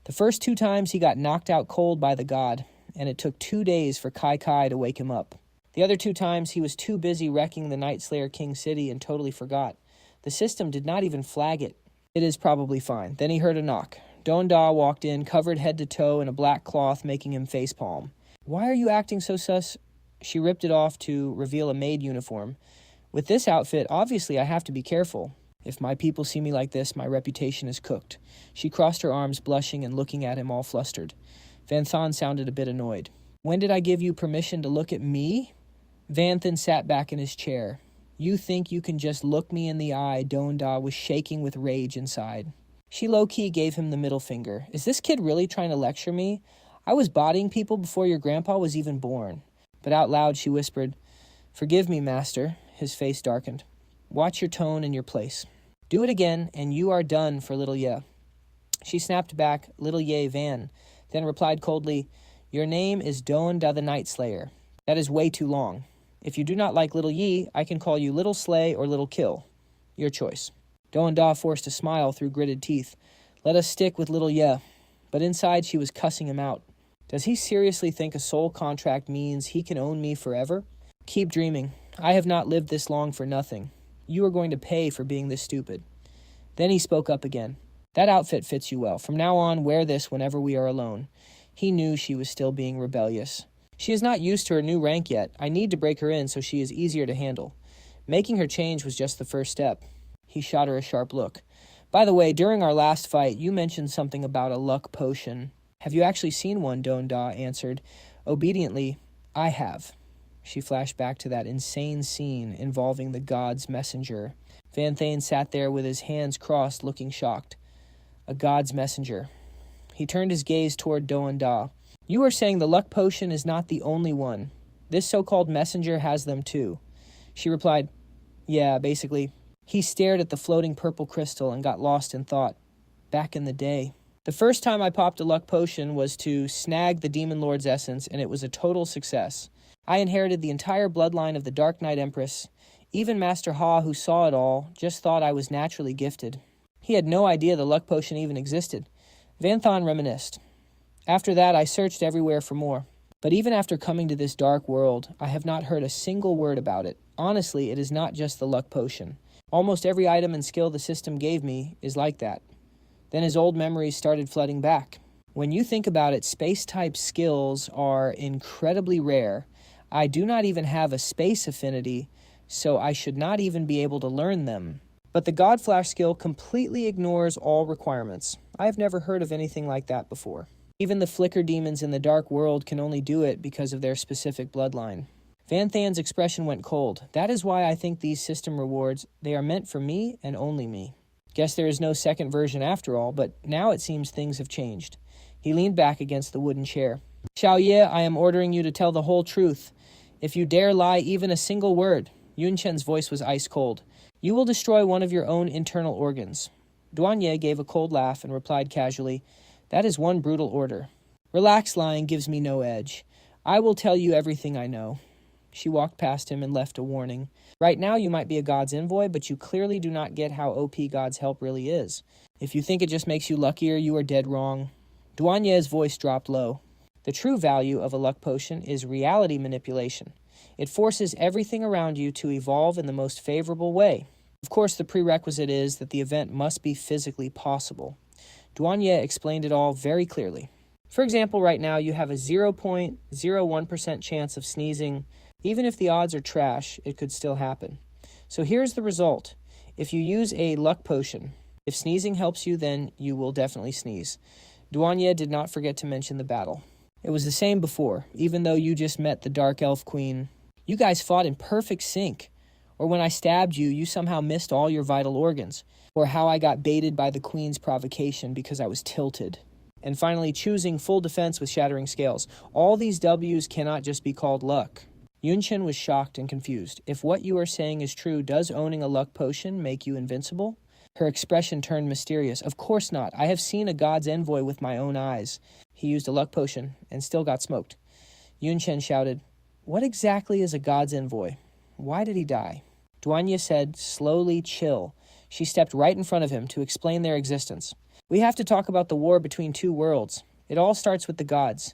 The first 2 times he got knocked out cold by the god, and it took 2 days for Kai Kai to wake him up. The other 2 times he was too busy wrecking the Night Slayer King City and totally forgot. The system did not even flag it. It is probably fine. Then he heard a knock. Donda walked in, covered head to toe in a black cloth, making him facepalm. "Why are you acting so sus?" She ripped it off to reveal a maid uniform. "With this outfit, obviously I have to be careful. If my people see me like this, my reputation is cooked." She crossed her arms, blushing and looking at him all flustered. Van Than sounded a bit annoyed. "When did I give you permission to look at me?" Van Than sat back in his chair. "You think you can just look me in the eye?" Donda was shaking with rage inside. She low-key gave him the middle finger. "Is this kid really trying to lecture me? I was bodying people before your grandpa was even born." But out loud she whispered, "Forgive me, master." His face darkened. "Watch your tone and your place. Do it again, and you are done for Little Ye." She snapped back, "Little Ye Van," then replied coldly, "Your name is Donda the Night Slayer. That is way too long. If you do not like Little Yi, I can call you Little Slay or Little Kill. Your choice." Donda forced a smile through gritted teeth. "Let us stick with Little Ye." But inside she was cussing him out. Does he seriously think a soul contract means he can own me forever? Keep dreaming. I have not lived this long for nothing. You are going to pay for being this stupid. Then he spoke up again. "That outfit fits you well. From now on, wear this whenever we are alone." He knew she was still being rebellious. "She is not used to her new rank yet. I need to break her in so she is easier to handle. Making her change was just the first step." He shot her a sharp look. "By the way, during our last fight, you mentioned something about a luck potion." "Have you actually seen one?" Donda answered. Obediently, "I have." She flashed back to that insane scene involving the god's messenger. Van Than sat there with his hands crossed, looking shocked. A god's messenger. He turned his gaze toward Donda. "You are saying the luck potion is not the only one. This so-called messenger has them too." She replied, "Yeah, basically." He stared at the floating purple crystal and got lost in thought. Back in the day. "The first time I popped a luck potion was to snag the Demon Lord's essence, and it was a total success. I inherited the entire bloodline of the Dark Knight Empress. Even Master Ha, who saw it all, just thought I was naturally gifted. He had no idea the luck potion even existed." Van Than reminisced. "After that, I searched everywhere for more. But even after coming to this dark world, I have not heard a single word about it. Honestly, it is not just the luck potion. Almost every item and skill the system gave me is like that." Then his old memories started flooding back. "When you think about it, space-type skills are incredibly rare. I do not even have a space affinity, so I should not even be able to learn them. But the God Flash skill completely ignores all requirements. I have never heard of anything like that before. Even the flicker demons in the dark world can only do it because of their specific bloodline." Van Than's expression went cold. "That is why I think these system rewards, they are meant for me and only me. Guess there is no second version after all, but now it seems things have changed." He leaned back against the wooden chair. "Xiao Ye, I am ordering you to tell the whole truth. If you dare lie even a single word," Yun Chen's voice was ice cold, "you will destroy one of your own internal organs." Duan Ye gave a cold laugh and replied casually, "That is one brutal order. Relax, lying gives me no edge. I will tell you everything I know." She walked past him and left a warning. "Right now you might be a god's envoy, but you clearly do not get how OP God's help really is. If you think it just makes you luckier, you are dead wrong." Duan Ye's voice dropped low. "The true value of a luck potion is reality manipulation. It forces everything around you to evolve in the most favorable way. Of course, the prerequisite is that the event must be physically possible." Duan Ye explained it all very clearly. For example, right now you have a 0.01% chance of sneezing. Even if the odds are trash, it could still happen. So here's the result. If you use a luck potion, if sneezing helps you, then you will definitely sneeze. Duan Ye did not forget to mention the battle. "It was the same before, even though you just met the Dark Elf Queen. You guys fought in perfect sync. Or when I stabbed you, you somehow missed all your vital organs. Or how I got baited by the Queen's provocation because I was tilted. And finally, choosing full defense with shattering scales. All these W's cannot just be called luck. Yunchen was shocked and confused. If what you are saying is true, does owning a luck potion make you invincible? Her expression turned mysterious. Of course not. I have seen a god's envoy with my own eyes. He used a luck potion and still got smoked. Yunchen shouted, "What exactly is a god's envoy? Why did he die?" Duanya said, slowly, chill. She stepped right in front of him to explain their existence. "We have to talk about the war between two worlds. It all starts with the gods."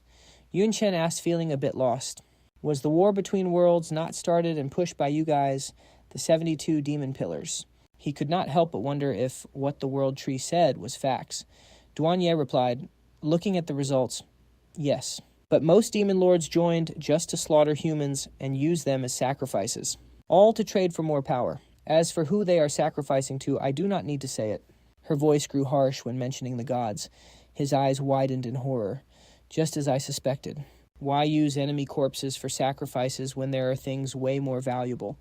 Yunchen asked, feeling a bit lost. "Was the war between worlds not started and pushed by you guys, the 72 demon pillars?" He could not help but wonder if what the world tree said was facts. Duanya replied, looking at the results, "Yes. But most demon lords joined just to slaughter humans and use them as sacrifices, all to trade for more power. As for who they are sacrificing to, I do not need to say it." Her voice grew harsh when mentioning the gods. His eyes widened in horror. "Just as I suspected. Why use enemy corpses for sacrifices when there are things way more valuable?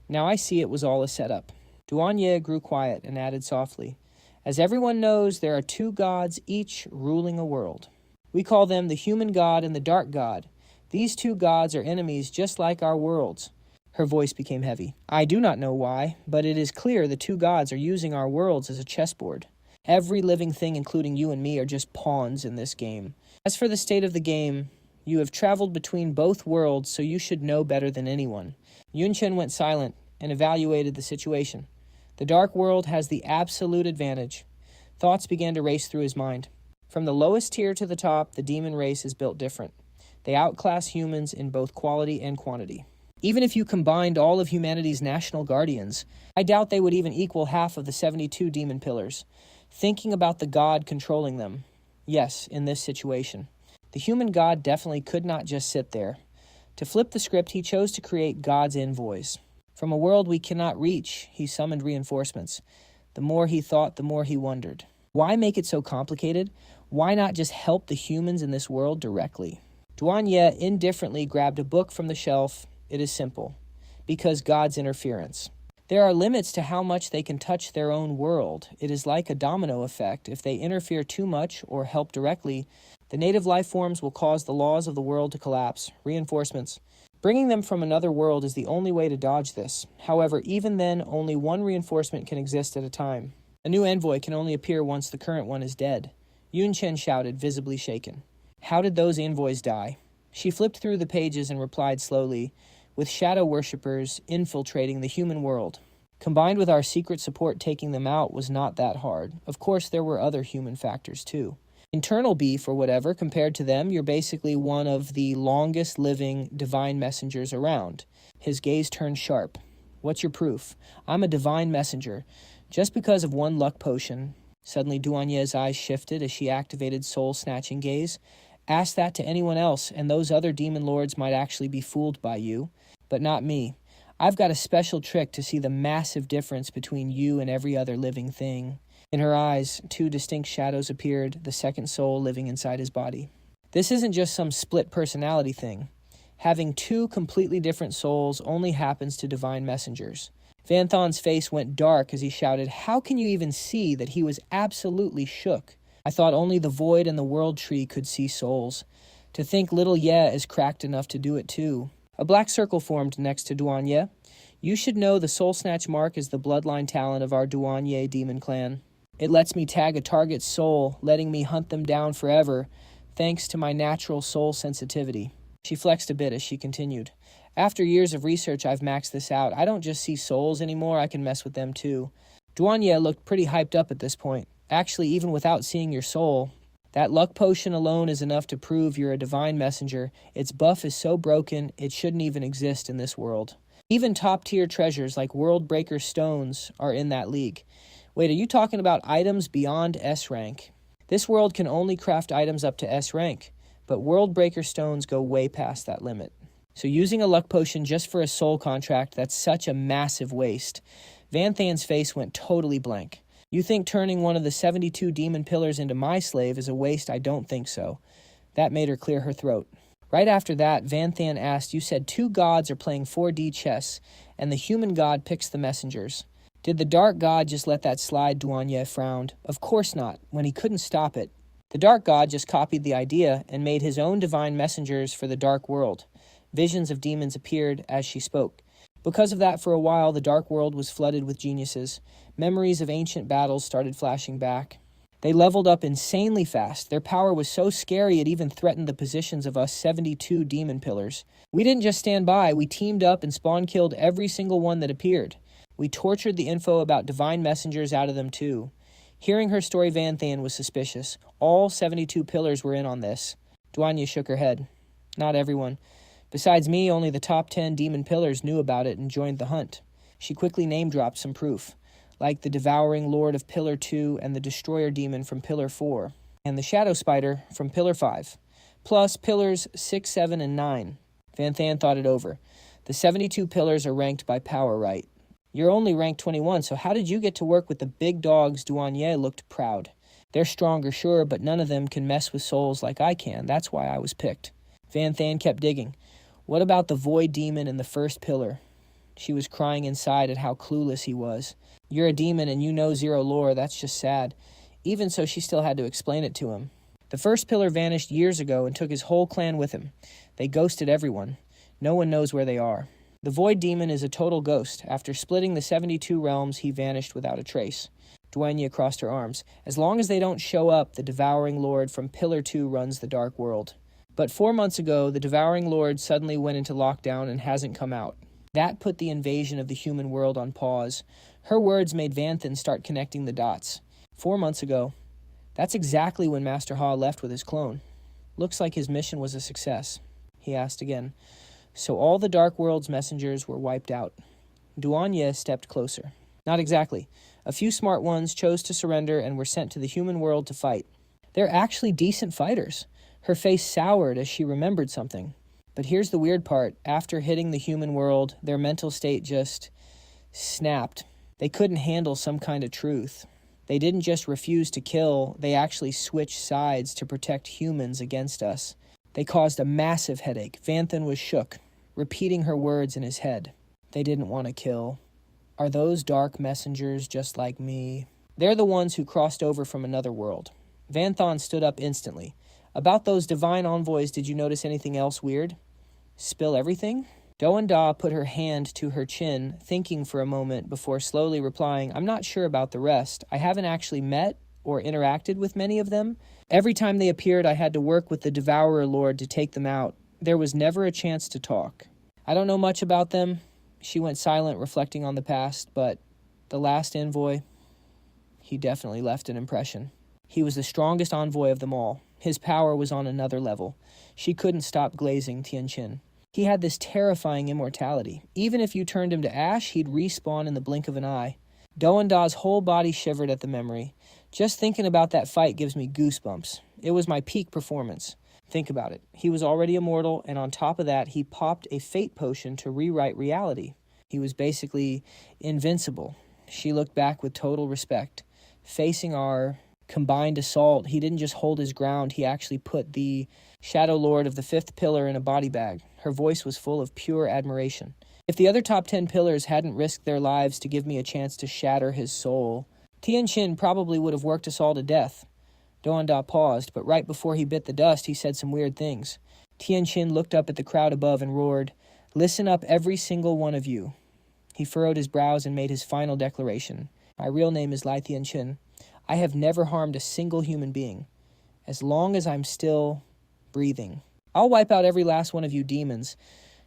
Now I see it was all a setup." Duanya grew quiet and added softly, "As everyone knows, there are two gods, each ruling a world. We call them the human god and the dark god. These two gods are enemies just like our worlds." Her voice became heavy. "I do not know why, but it is clear the two gods are using our worlds as a chessboard. Every living thing, including you and me, are just pawns in this game. As for the state of the game, you have traveled between both worlds, so you should know better than anyone." Yunchen went silent and evaluated the situation. The dark world has the absolute advantage. Thoughts began to race through his mind. From the lowest tier to the top, the demon race is built different. They outclass humans in both quality and quantity. Even if you combined all of humanity's national guardians, I doubt they would even equal half of the 72 demon pillars. Thinking about the god controlling them. Yes, in this situation. The human god definitely could not just sit there. To flip the script, he chose to create God's envoys. From a world we cannot reach, he summoned reinforcements. The more he thought, the more he wondered. Why make it so complicated? Why not just help the humans in this world directly? Duanya indifferently grabbed a book from the shelf. It is simple. Because God's interference. There are limits to how much they can touch their own world. It is like a domino effect. If they interfere too much or help directly, the native life forms will cause the laws of the world to collapse. Reinforcements. Bringing them from another world is the only way to dodge this. However, even then, only one reinforcement can exist at a time. A new envoy can only appear once the current one is dead. Yunchen shouted, visibly shaken. "How did those envoys die?" She flipped through the pages and replied slowly, "With shadow worshippers infiltrating the human world. Combined with our secret support taking them out was not that hard. Of course, there were other human factors too. Internal beef or whatever, compared to them, you're basically one of the longest living divine messengers around." His gaze turned sharp. "What's your proof? I'm a divine messenger. Just because of one luck potion." Suddenly Duanya's eyes shifted as she activated soul-snatching gaze. "Ask that to anyone else, and those other demon lords might actually be fooled by you. But not me. I've got a special trick to see the massive difference between you and every other living thing." In her eyes, two distinct shadows appeared, the second soul living inside his body. This isn't just some split personality thing. Having two completely different souls only happens to divine messengers. Vanthon's face went dark as he shouted, "How can you even see?" That he was absolutely shook. "I thought only the void and the world tree could see souls. To think little Ye is cracked enough to do it too." A black circle formed next to Duanya. "You should know the Soul Snatch mark is the bloodline talent of our Duanya demon clan. It lets me tag a target's soul, letting me hunt them down forever, thanks to my natural soul sensitivity." She flexed a bit as she continued. "After years of research, I've maxed this out. I don't just see souls anymore, I can mess with them too." Duanya looked pretty hyped up at this point. "Actually, even without seeing your soul, that luck potion alone is enough to prove you're a divine messenger. Its buff is so broken, it shouldn't even exist in this world. Even top-tier treasures like World Breaker stones are in that league." Wait, are you talking about items beyond S rank? This world can only craft items up to S rank, but World Breaker stones go way past that limit. So using a luck potion just for a soul contract, that's such a massive waste. Vanthan's face went totally blank. "You think turning one of the 72 demon pillars into my slave is a waste? I don't think so." That made her clear her throat. Right after that, Vanthan asked, "You said two gods are playing 4D chess, and the human god picks the messengers. Did the dark god just let that slide?" Duanya frowned. "Of course not, when he couldn't stop it. The Dark God just copied the idea and made his own divine messengers for the dark world. Visions of demons appeared as she spoke. Because of that, for a while, the dark world was flooded with geniuses. Memories of ancient battles started flashing back. They leveled up insanely fast. Their power was so scary it even threatened the positions of us 72 demon pillars. We didn't just stand by, we teamed up and spawn-killed every single one that appeared. We tortured the info about divine messengers out of them too. Hearing her story, Van Than was suspicious. All 72 pillars were in on this. Duanya shook her head. Not everyone. Besides me, only the top 10 demon pillars knew about it and joined the hunt. She quickly name-dropped some proof, like the devouring lord of Pillar 2 and the destroyer demon from Pillar 4, and the shadow spider from Pillar 5, plus pillars 6, 7, and 9. Van Than thought it over. The 72 pillars are ranked by power right. You're only ranked 21, so how did you get to work with the big dogs? Duanya looked proud. They're stronger, sure, but none of them can mess with souls like I can. That's why I was picked. Van Than kept digging. What about the void demon in the first pillar? She was crying inside at how clueless he was. You're a demon and you know zero lore, that's just sad. Even so, she still had to explain it to him. The first pillar vanished years ago and took his whole clan with him. They ghosted everyone. No one knows where they are. The void demon is a total ghost. After splitting the 72 realms, he vanished without a trace. Duanya crossed her arms. As long as they don't show up, the devouring lord from Pillar 2 runs the dark world. But 4 months ago, the devouring lord suddenly went into lockdown and hasn't come out. That put the invasion of the human world on pause. Her words made Van Than start connecting the dots. 4 months ago. That's exactly when Master Ha left with his clone. Looks like his mission was a success. He asked again. So all the Dark World's messengers were wiped out. Duanya stepped closer. Not exactly. A few smart ones chose to surrender and were sent to the human world to fight. They're actually decent fighters. Her face soured as she remembered something. But here's the weird part. After hitting the human world, their mental state just snapped. They couldn't handle some kind of truth. They didn't just refuse to kill, they actually switched sides to protect humans against us. They caused a massive headache. Van Than was shook, repeating her words in his head. They didn't want to kill. Are those dark messengers just like me? They're the ones who crossed over from another world. Van Than stood up instantly. About those divine envoys, did you notice anything else weird? Spill everything? Doan Da put her hand to her chin, thinking for a moment before slowly replying, I'm not sure about the rest. I haven't actually met or interacted with many of them. Every time they appeared, I had to work with the Devourer Lord to take them out. There was never a chance to talk. I don't know much about them. She went silent, reflecting on the past, but the last envoy, he definitely left an impression. He was the strongest envoy of them all. His power was on another level. She couldn't stop glazing Tianqin. He had this terrifying immortality. Even if you turned him to ash, he'd respawn in the blink of an eye. Doan Da's whole body shivered at the memory. Just thinking about that fight gives me goosebumps. It was my peak performance. Think about it. He was already immortal, and on top of that, he popped a fate potion to rewrite reality. He was basically invincible. She looked back with total respect. Facing our combined assault, he didn't just hold his ground, he actually put the Shadow Lord of the 5th pillar in a body bag. Her voice was full of pure admiration. If the other top 10 pillars hadn't risked their lives to give me a chance to shatter his soul, Tianqin probably would have worked us all to death. Doan Da paused, but right before he bit the dust, he said some weird things. Tianqin looked up at the crowd above and roared, Listen up, every single one of you. He furrowed his brows and made his final declaration. My real name is Lai Tianqin. I have never harmed a single human being. As long as I'm still breathing, I'll wipe out every last one of you demons.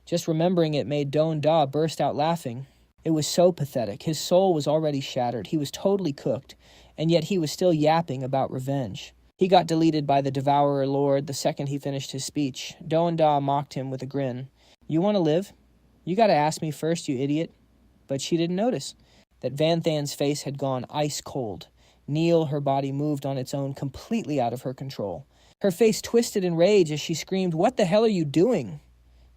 Just remembering it made Doan Da burst out laughing. It was so pathetic. His soul was already shattered. He was totally cooked, and yet he was still yapping about revenge. He got deleted by the Devourer Lord the second he finished his speech. Doan Da mocked him with a grin. You want to live? You got to ask me first, you idiot. But she didn't notice that Van Than's face had gone ice cold. Neil, her body moved on its own, completely out of her control. Her face twisted in rage as she screamed, What the hell are you doing?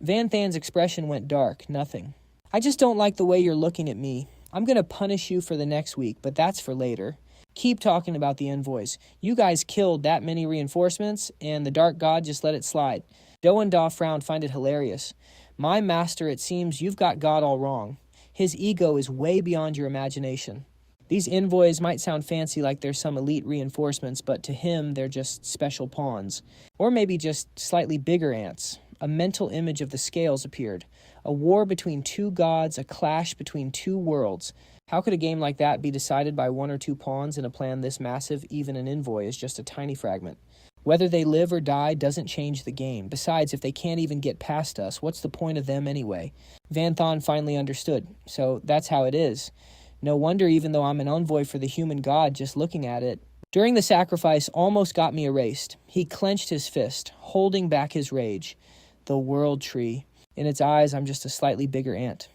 Van Than's expression went dark, nothing. I just don't like the way you're looking at me. I'm going to punish you for the next week, but that's for later. Keep talking about the envoys. You guys killed that many reinforcements, and the Dark God just let it slide. Doan Da frowned, find it hilarious. My master, it seems you've got God all wrong. His ego is way beyond your imagination. These envoys might sound fancy like they're some elite reinforcements, but to him, they're just special pawns. Or maybe just slightly bigger ants. A mental image of the scales appeared. A war between two gods, a clash between two worlds. How could a game like that be decided by one or two pawns in a plan this massive? Even an envoy is just a tiny fragment. Whether they live or die doesn't change the game. Besides, if they can't even get past us, what's the point of them anyway? Van Thon finally understood. So that's how it is. No wonder, even though I'm an envoy for the human god, just looking at it. During the sacrifice almost got me erased. He clenched his fist, holding back his rage. The world tree. In its eyes, I'm just a slightly bigger ant.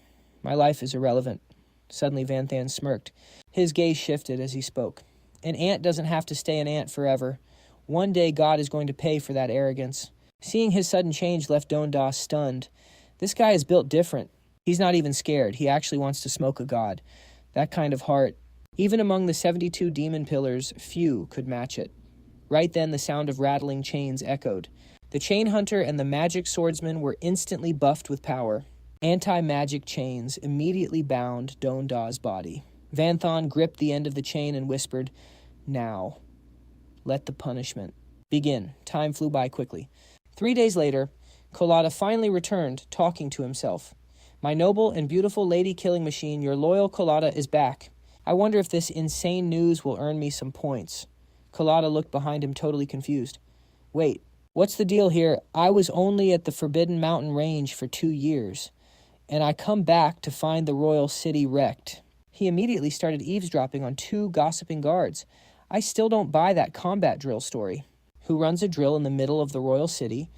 My life is irrelevant. Suddenly Van Than smirked. His gaze shifted as he spoke. An ant doesn't have to stay an ant forever. One day God is going to pay for that arrogance. Seeing his sudden change left Donda stunned. This guy is built different. He's not even scared. He actually wants to smoke a god. That kind of heart. Even among the 72 demon pillars, few could match it. Right then the sound of rattling chains echoed. The chain hunter and the magic swordsman were instantly buffed with power. Anti-magic chains immediately bound Donda's body. Van Thon gripped the end of the chain and whispered, "Now, let the punishment begin." Time flew by quickly. 3 days later, Colada finally returned, talking to himself. "My noble and beautiful lady-killing machine, your loyal Colada is back. I wonder if this insane news will earn me some points." Colada looked behind him, totally confused. "Wait, what's the deal here? I was only at the Forbidden Mountain Range for 2 years, and I come back to find the royal city wrecked." He immediately started eavesdropping on 2 gossiping guards. I still don't buy that combat drill story. Who runs a drill in the middle of the royal city?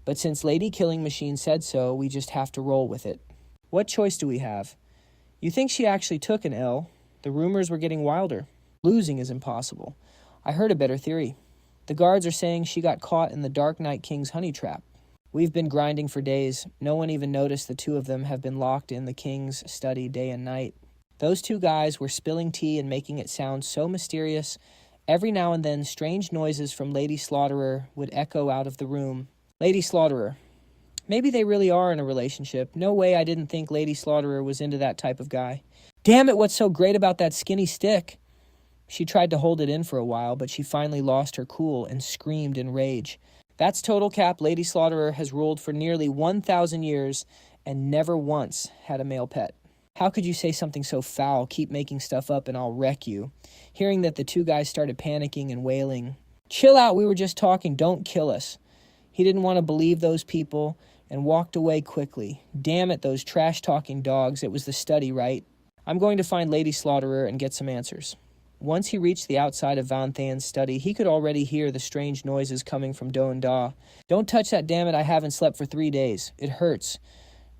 But since Lady Killing Machine said so, we just have to roll with it. What choice do we have? You think she actually took an L? The rumors were getting wilder. Losing is impossible. I heard a better theory. The guards are saying she got caught in the Dark Knight King's honey trap. We've been grinding for days. No one even noticed the 2 of them have been locked in the king's study day and night. Those 2 guys were spilling tea and making it sound so mysterious. Every now and then, strange noises from Lady Slaughterer would echo out of the room. Lady Slaughterer. Maybe they really are in a relationship. No way I didn't think Lady Slaughterer was into that type of guy. Damn it, what's so great about that skinny stick? She tried to hold it in for a while, but she finally lost her cool and screamed in rage. That's total cap. Lady Slaughterer has ruled for nearly 1,000 years and never once had a male pet. How could you say something so foul? Keep making stuff up and I'll wreck you. Hearing that, the 2 guys started panicking and wailing. Chill out, we were just talking, don't kill us. He didn't want to believe those people and walked away quickly. Damn it, those trash-talking dogs. It was the study, right? I'm going to find Lady Slaughterer and get some answers. Once he reached the outside of Van Than's study, he could already hear the strange noises coming from Doan Da. Don't touch that, damn it, I haven't slept for 3 days. It hurts.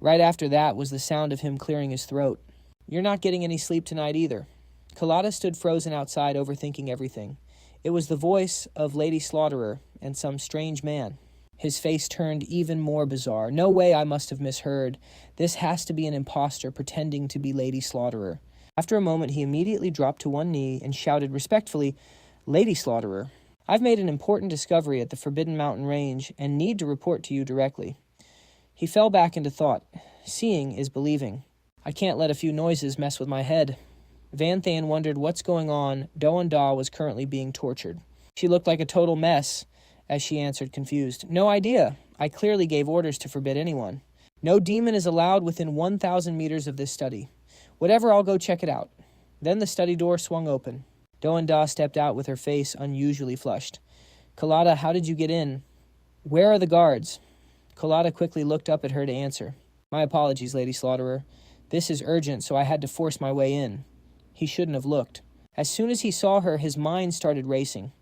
Right after that was the sound of him clearing his throat. You're not getting any sleep tonight either. Colada stood frozen outside, overthinking everything. It was the voice of Lady Slaughterer and some strange man. His face turned even more bizarre. No way, I must have misheard. This has to be an imposter pretending to be Lady Slaughterer. After a moment, he immediately dropped to one knee and shouted respectfully, Lady Slaughterer, I've made an important discovery at the Forbidden Mountain Range and need to report to you directly. He fell back into thought. Seeing is believing. I can't let a few noises mess with my head. Van Than wondered what's going on. Doan Da was currently being tortured. She looked like a total mess, as she answered, confused. No idea. I clearly gave orders to forbid anyone. No demon is allowed within 1,000 meters of this study. Whatever, I'll go check it out. Then the study door swung open. Doan Da stepped out with her face unusually flushed. Colada, how did you get in? Where are the guards? Colada quickly looked up at her to answer. My apologies, Lady Slaughterer. This is urgent, so I had to force my way in. He shouldn't have looked. As soon as he saw her, his mind started racing.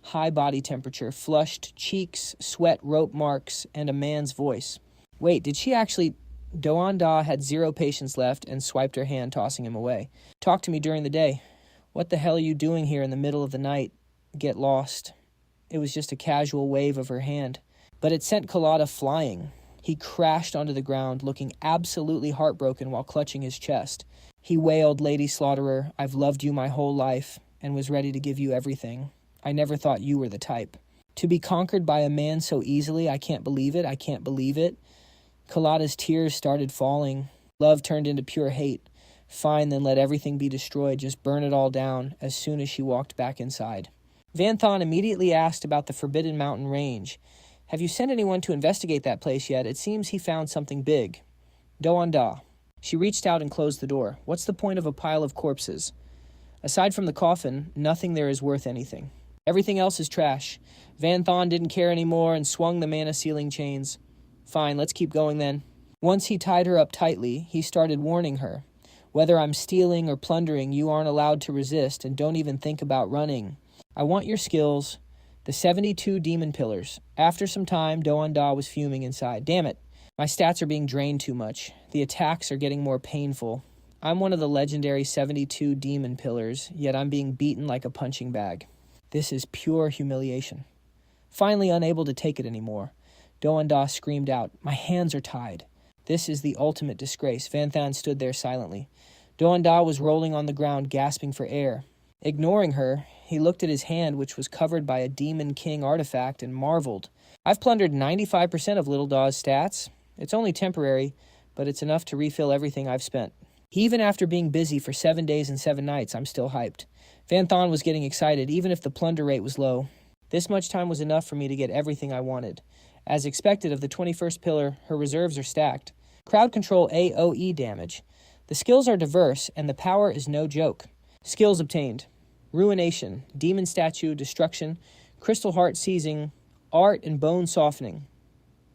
High body temperature, flushed cheeks, sweat rope marks, and a man's voice. Wait, did she actually... Doan Da had 0 patience left and swiped her hand, tossing him away. Talk to me during the day. What the hell are you doing here in the middle of the night? Get lost. It was just a casual wave of her hand. But it sent Colada flying. He crashed onto the ground, looking absolutely heartbroken while clutching his chest. He wailed, Lady Slaughterer, I've loved you my whole life and was ready to give you everything. I never thought you were the type. To be conquered by a man so easily, I can't believe it, I can't believe it. Colada's tears started falling. Love turned into pure hate. Fine, then let everything be destroyed. Just burn it all down as soon as she walked back inside. Van Thon immediately asked about the Forbidden Mountain Range. Have you sent anyone to investigate that place yet? It seems he found something big. Do-an-da. She reached out and closed the door. What's the point of a pile of corpses? Aside from the coffin, nothing there is worth anything. Everything else is trash. Van Thon didn't care anymore and swung the mana sealing chains. Fine, let's keep going then. Once he tied her up tightly, he started warning her. Whether I'm stealing or plundering, you aren't allowed to resist, and don't even think about running. I want your skills. The 72 demon pillars. After some time, Do-an-da was fuming inside. Damn it. My stats are being drained too much. The attacks are getting more painful. I'm one of the legendary 72 demon pillars, yet I'm being beaten like a punching bag. This is pure humiliation. Finally unable to take it anymore, Do-an-da screamed out, My hands are tied. This is the ultimate disgrace. Van Thon stood there silently. Do-an-da was rolling on the ground, gasping for air. Ignoring her, he looked at his hand, which was covered by a Demon King artifact, and marveled. I've plundered 95% of Little Daw's stats. It's only temporary, but it's enough to refill everything I've spent. Even after being busy for 7 days and 7 nights, I'm still hyped. Van Thon was getting excited, even if the plunder rate was low. This much time was enough for me to get everything I wanted. As expected of the 21st pillar, her reserves are stacked. Crowd control AoE damage. The skills are diverse, and the power is no joke. Skills obtained. Ruination, Demon Statue, Destruction, Crystal Heart Seizing, Art and Bone Softening.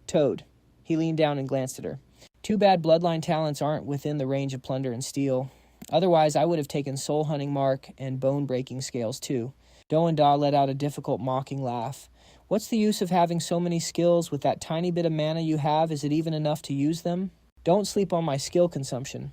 Toad. He leaned down and glanced at her. Too bad bloodline talents aren't within the range of plunder and steal. Otherwise, I would have taken Soul Hunting Mark and Bone Breaking Scales too. Do-an-da let out a difficult mocking laugh. What's the use of having so many skills? With that tiny bit of mana you have, is it even enough to use them? Don't sleep on my skill consumption.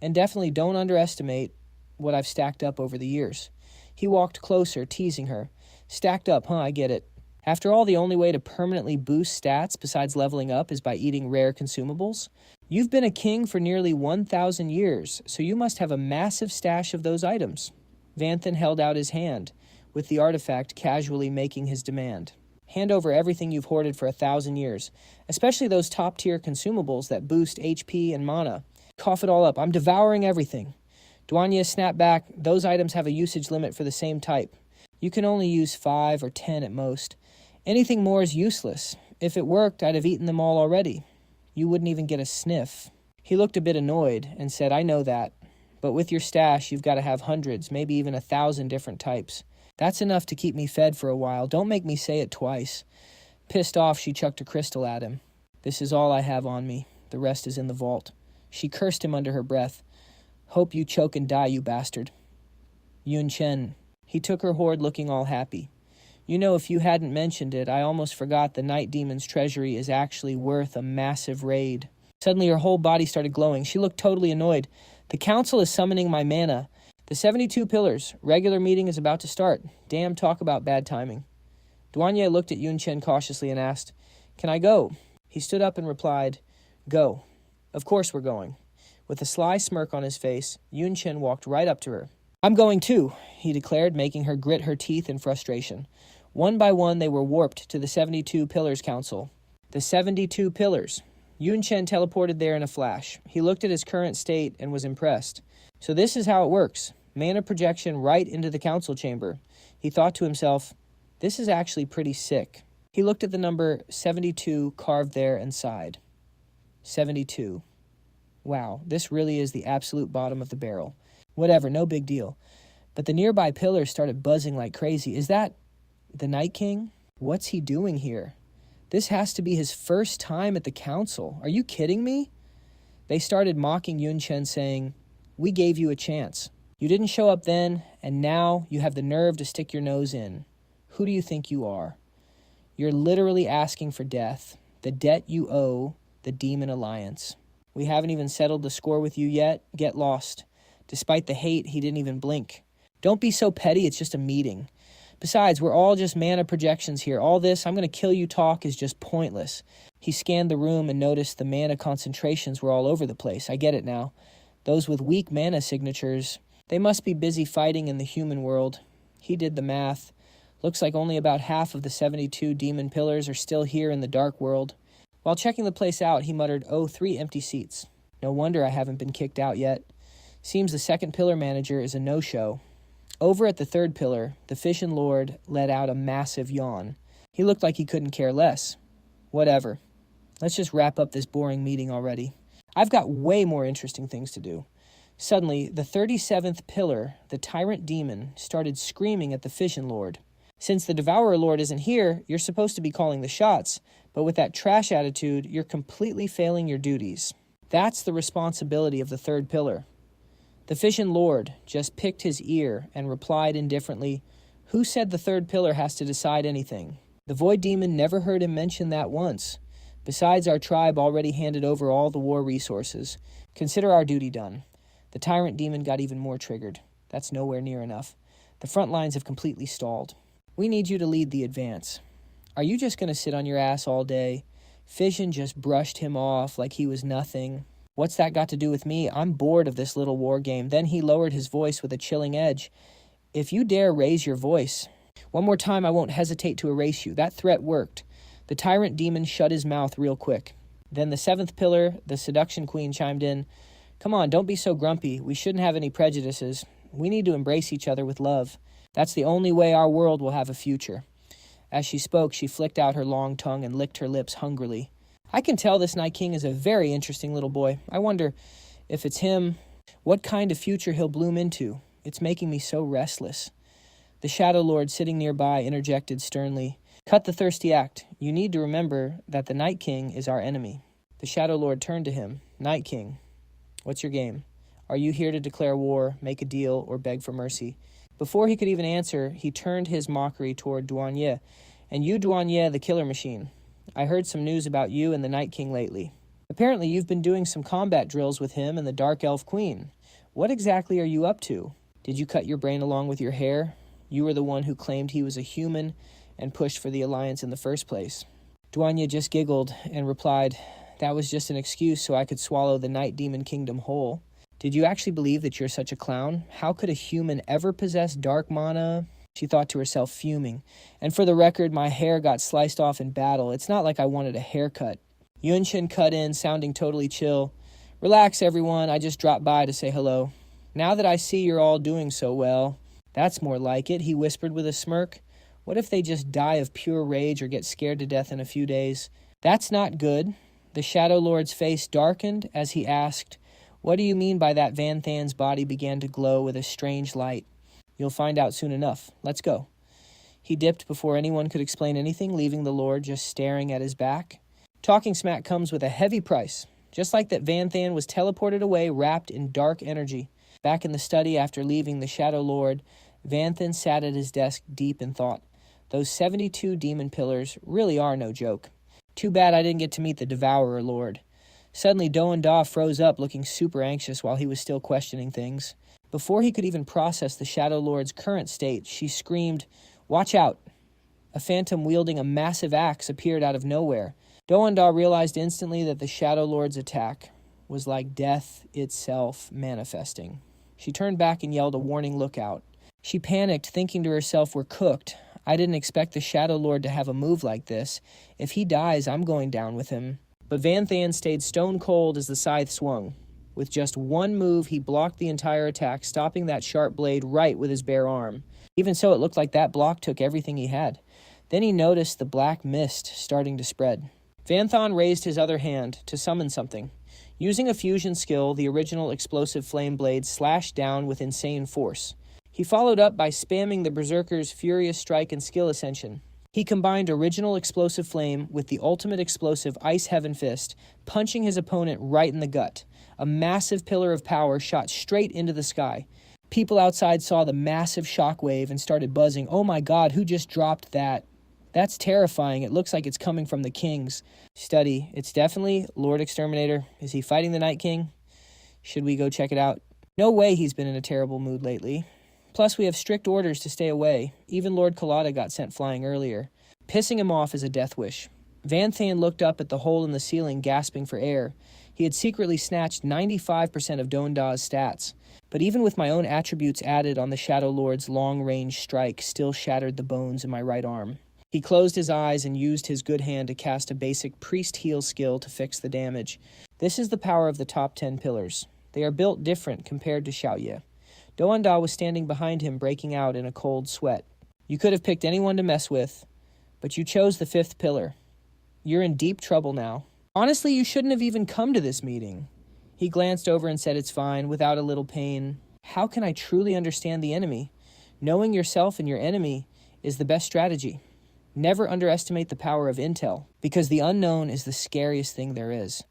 And definitely don't underestimate what I've stacked up over the years. He walked closer, teasing her. Stacked up, huh? I get it. After all, the only way to permanently boost stats besides leveling up is by eating rare consumables. You've been a king for nearly 1,000 years, so you must have a massive stash of those items. Van Thon held out his hand, with the artifact casually making his demand. Hand over everything you've hoarded for 1,000 years, especially those top-tier consumables that boost HP and mana. Cough it all up. I'm devouring everything. Duanya snapped back. Those items have a usage limit for the same type. You can only use 5 or 10 at most. Anything more is useless. If it worked, I'd have eaten them all already. You wouldn't even get a sniff. He looked a bit annoyed and said, I know that. But with your stash, you've got to have hundreds, maybe even 1,000 different types. That's enough to keep me fed for a while. Don't make me say it twice. Pissed off, she chucked a crystal at him. This is all I have on me. The rest is in the vault. She cursed him under her breath. Hope you choke and die, you bastard. Yun Chen. He took her hoard looking all happy. You know, if you hadn't mentioned it, I almost forgot the Night Demon's treasury is actually worth a massive raid. Suddenly her whole body started glowing. She looked totally annoyed. The council is summoning my mana. The 72 pillars. Regular meeting is about to start. Damn, talk about bad timing. Duanya looked at Yun Chen cautiously and asked, Can I go? He stood up and replied, Go. Of course we're going. With a sly smirk on his face, Yun Chen walked right up to her. I'm going too, he declared, making her grit her teeth in frustration. One by one they were warped to the 72 Pillars Council. The 72 Pillars. Yun Chen teleported there in a flash. He looked at his current state and was impressed. So this is how it works. Mana projection right into the council chamber. He thought to himself, this is actually pretty sick. He looked at the number 72 carved there and sighed. 72. Wow, this really is the absolute bottom of the barrel. Whatever, no big deal. But the nearby pillars started buzzing like crazy. Is that the Night King? What's he doing here? This has to be his first time at the council. Are you kidding me? They started mocking Yun Chen, saying, We gave you a chance. You didn't show up then, and now you have the nerve to stick your nose in. Who do you think you are? You're literally asking for death, the debt you owe the Demon Alliance. We haven't even settled the score with you yet. Get lost. Despite the hate, he didn't even blink. Don't be so petty, it's just a meeting. Besides, we're all just mana projections here. All this, I'm going to kill you talk is just pointless. He scanned the room and noticed the mana concentrations were all over the place. I get it now. Those with weak mana signatures, they must be busy fighting in the human world. He did the math. Looks like only about half of the 72 demon pillars are still here in the dark world. While checking the place out, he muttered, 3 empty seats. No wonder I haven't been kicked out yet. Seems the second pillar manager is a no-show. Over at the third pillar, the Fission Lord let out a massive yawn. He looked like he couldn't care less. Whatever. Let's just wrap up this boring meeting already. I've got way more interesting things to do. Suddenly, the 37th pillar, the Tyrant Demon, started screaming at the Fission Lord. Since the Devourer Lord isn't here, you're supposed to be calling the shots, but with that trash attitude, you're completely failing your duties. That's the responsibility of the third pillar. The Fission Lord just picked his ear and replied indifferently, "Who said the third pillar has to decide anything?" The Void Demon never heard him mention that once. Besides, our tribe already handed over all the war resources. Consider our duty done. The Tyrant Demon got even more triggered. That's nowhere near enough. The front lines have completely stalled. We need you to lead the advance. Are you just going to sit on your ass all day? Fission just brushed him off like he was nothing. What's that got to do with me? I'm bored of this little war game. Then he lowered his voice with a chilling edge. If you dare raise your voice, one more time I won't hesitate to erase you. That threat worked. The Tyrant Demon shut his mouth real quick. Then the seventh pillar, the Seduction Queen, chimed in. Come on, don't be so grumpy. We shouldn't have any prejudices. We need to embrace each other with love. That's the only way our world will have a future. As she spoke, she flicked out her long tongue and licked her lips hungrily. I can tell this Night King is a very interesting little boy. I wonder if it's him, what kind of future he'll bloom into. It's making me so restless. The Shadow Lord sitting nearby interjected sternly. Cut the thirsty act. You need to remember that the Night King is our enemy. The Shadow Lord turned to him. Night King, what's your game? Are you here to declare war, make a deal, or beg for mercy? Before he could even answer, he turned his mockery toward Douanier. And you, Douanier, the killer machine. I heard some news about you and the Night King lately. Apparently you've been doing some combat drills with him and the Dark Elf Queen. What exactly are you up to? Did you cut your brain along with your hair? You were the one who claimed he was a human and pushed for the alliance in the first place. Douanier just giggled and replied, that was just an excuse so I could swallow the Night Demon Kingdom whole. Did you actually believe that you're such a clown? How could a human ever possess dark mana? She thought to herself, fuming. And for the record, my hair got sliced off in battle. It's not like I wanted a haircut. Yunshin cut in, sounding totally chill. Relax, everyone. I just dropped by to say hello. Now that I see you're all doing so well, that's more like it, he whispered with a smirk. What if they just die of pure rage or get scared to death in a few days? That's not good. The Shadow Lord's face darkened as he asked, what do you mean by that? Van Than's body began to glow with a strange light. You'll find out soon enough. Let's go. He dipped before anyone could explain anything, leaving the Lord just staring at his back. Talking smack comes with a heavy price. Just like that, Van Than was teleported away, wrapped in dark energy. Back in the study after leaving the Shadow Lord, Van Than sat at his desk deep in thought. Those 72 demon pillars really are no joke. Too bad I didn't get to meet the Devourer Lord. Suddenly, Doan Da froze up, looking super anxious while he was still questioning things. Before he could even process the Shadow Lord's current state, she screamed, watch out! A phantom wielding a massive axe appeared out of nowhere. Doan Da realized instantly that the Shadow Lord's attack was like death itself manifesting. She turned back and yelled a warning lookout. She panicked, thinking to herself, we're cooked. I didn't expect the Shadow Lord to have a move like this. If he dies, I'm going down with him. But Van Than stayed stone cold as the scythe swung. With just one move, he blocked the entire attack, stopping that sharp blade right with his bare arm. Even so, it looked like that block took everything he had. Then he noticed the black mist starting to spread. Van Than raised his other hand to summon something. Using a fusion skill, the original explosive flame blade slashed down with insane force. He followed up by spamming the Berserker's Furious Strike and Skill Ascension. He combined original explosive flame with the ultimate explosive Ice Heaven Fist, punching his opponent right in the gut. A massive pillar of power shot straight into the sky. People outside saw the massive shockwave and started buzzing. Oh my god, who just dropped that? That's terrifying. It looks like it's coming from the kings. Study. It's definitely Lord Exterminator. Is he fighting the Night King? Should we go check it out? No way he's been in a terrible mood lately. Plus, we have strict orders to stay away. Even Lord Collada got sent flying earlier. Pissing him off is a death wish. Van Than looked up at the hole in the ceiling, gasping for air. He had secretly snatched 95% of Doan Da's stats. But even with my own attributes added on the Shadow Lord's long-range strike, still shattered the bones in my right arm. He closed his eyes and used his good hand to cast a basic priest heal skill to fix the damage. This is the power of the top 10 pillars. They are built different compared to Xiaoye. Doanda was standing behind him, breaking out in a cold sweat. You could have picked anyone to mess with, but you chose the fifth pillar. You're in deep trouble now. Honestly, you shouldn't have even come to this meeting. He glanced over and said, it's fine, without a little pain. How can I truly understand the enemy? Knowing yourself and your enemy is the best strategy. Never underestimate the power of intel, because the unknown is the scariest thing there is.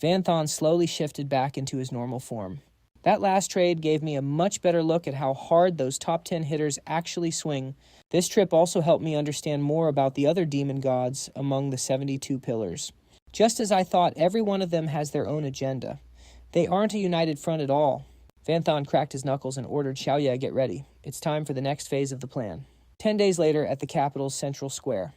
Van Thon slowly shifted back into his normal form. That last trade gave me a much better look at how hard those top 10 hitters actually swing. This trip also helped me understand more about the other demon gods among the 72 pillars. Just as I thought, every one of them has their own agenda. They aren't a united front at all. Van Thon cracked his knuckles and ordered Xiaoye get ready. It's time for the next phase of the plan. 10 days later, at the capital's central square.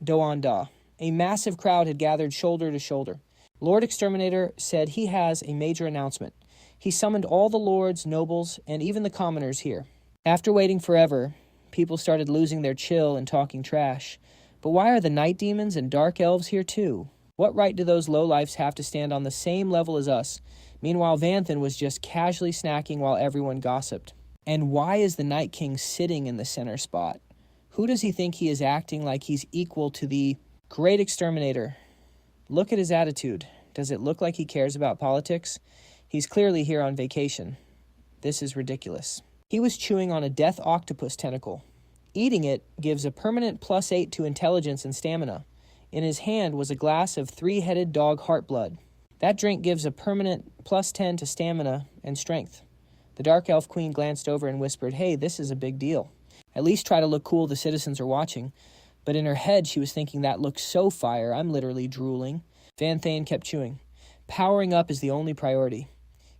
Doanda. A massive crowd had gathered shoulder to shoulder. Lord Exterminator said he has a major announcement. He summoned all the lords, nobles, and even the commoners here. After waiting forever, people started losing their chill and talking trash. But why are the night demons and dark elves here too? What right do those lowlifes have to stand on the same level as us? Meanwhile, Vanthan was just casually snacking while everyone gossiped. And why is the Night King sitting in the center spot? Who does he think he is acting like he's equal to the great exterminator? Look at his attitude. Does it look like he cares about politics? He's clearly here on vacation. This is ridiculous. He was chewing on a death octopus tentacle. Eating it gives a permanent +8 to intelligence and stamina. In his hand was a glass of 3-headed dog heart blood. That drink gives a permanent +10 to stamina and strength. The Dark Elf Queen glanced over and whispered, hey, this is a big deal. At least try to look cool, the citizens are watching. But in her head, she was thinking, that looks so fire, I'm literally drooling. Van Thane kept chewing. Powering up is the only priority.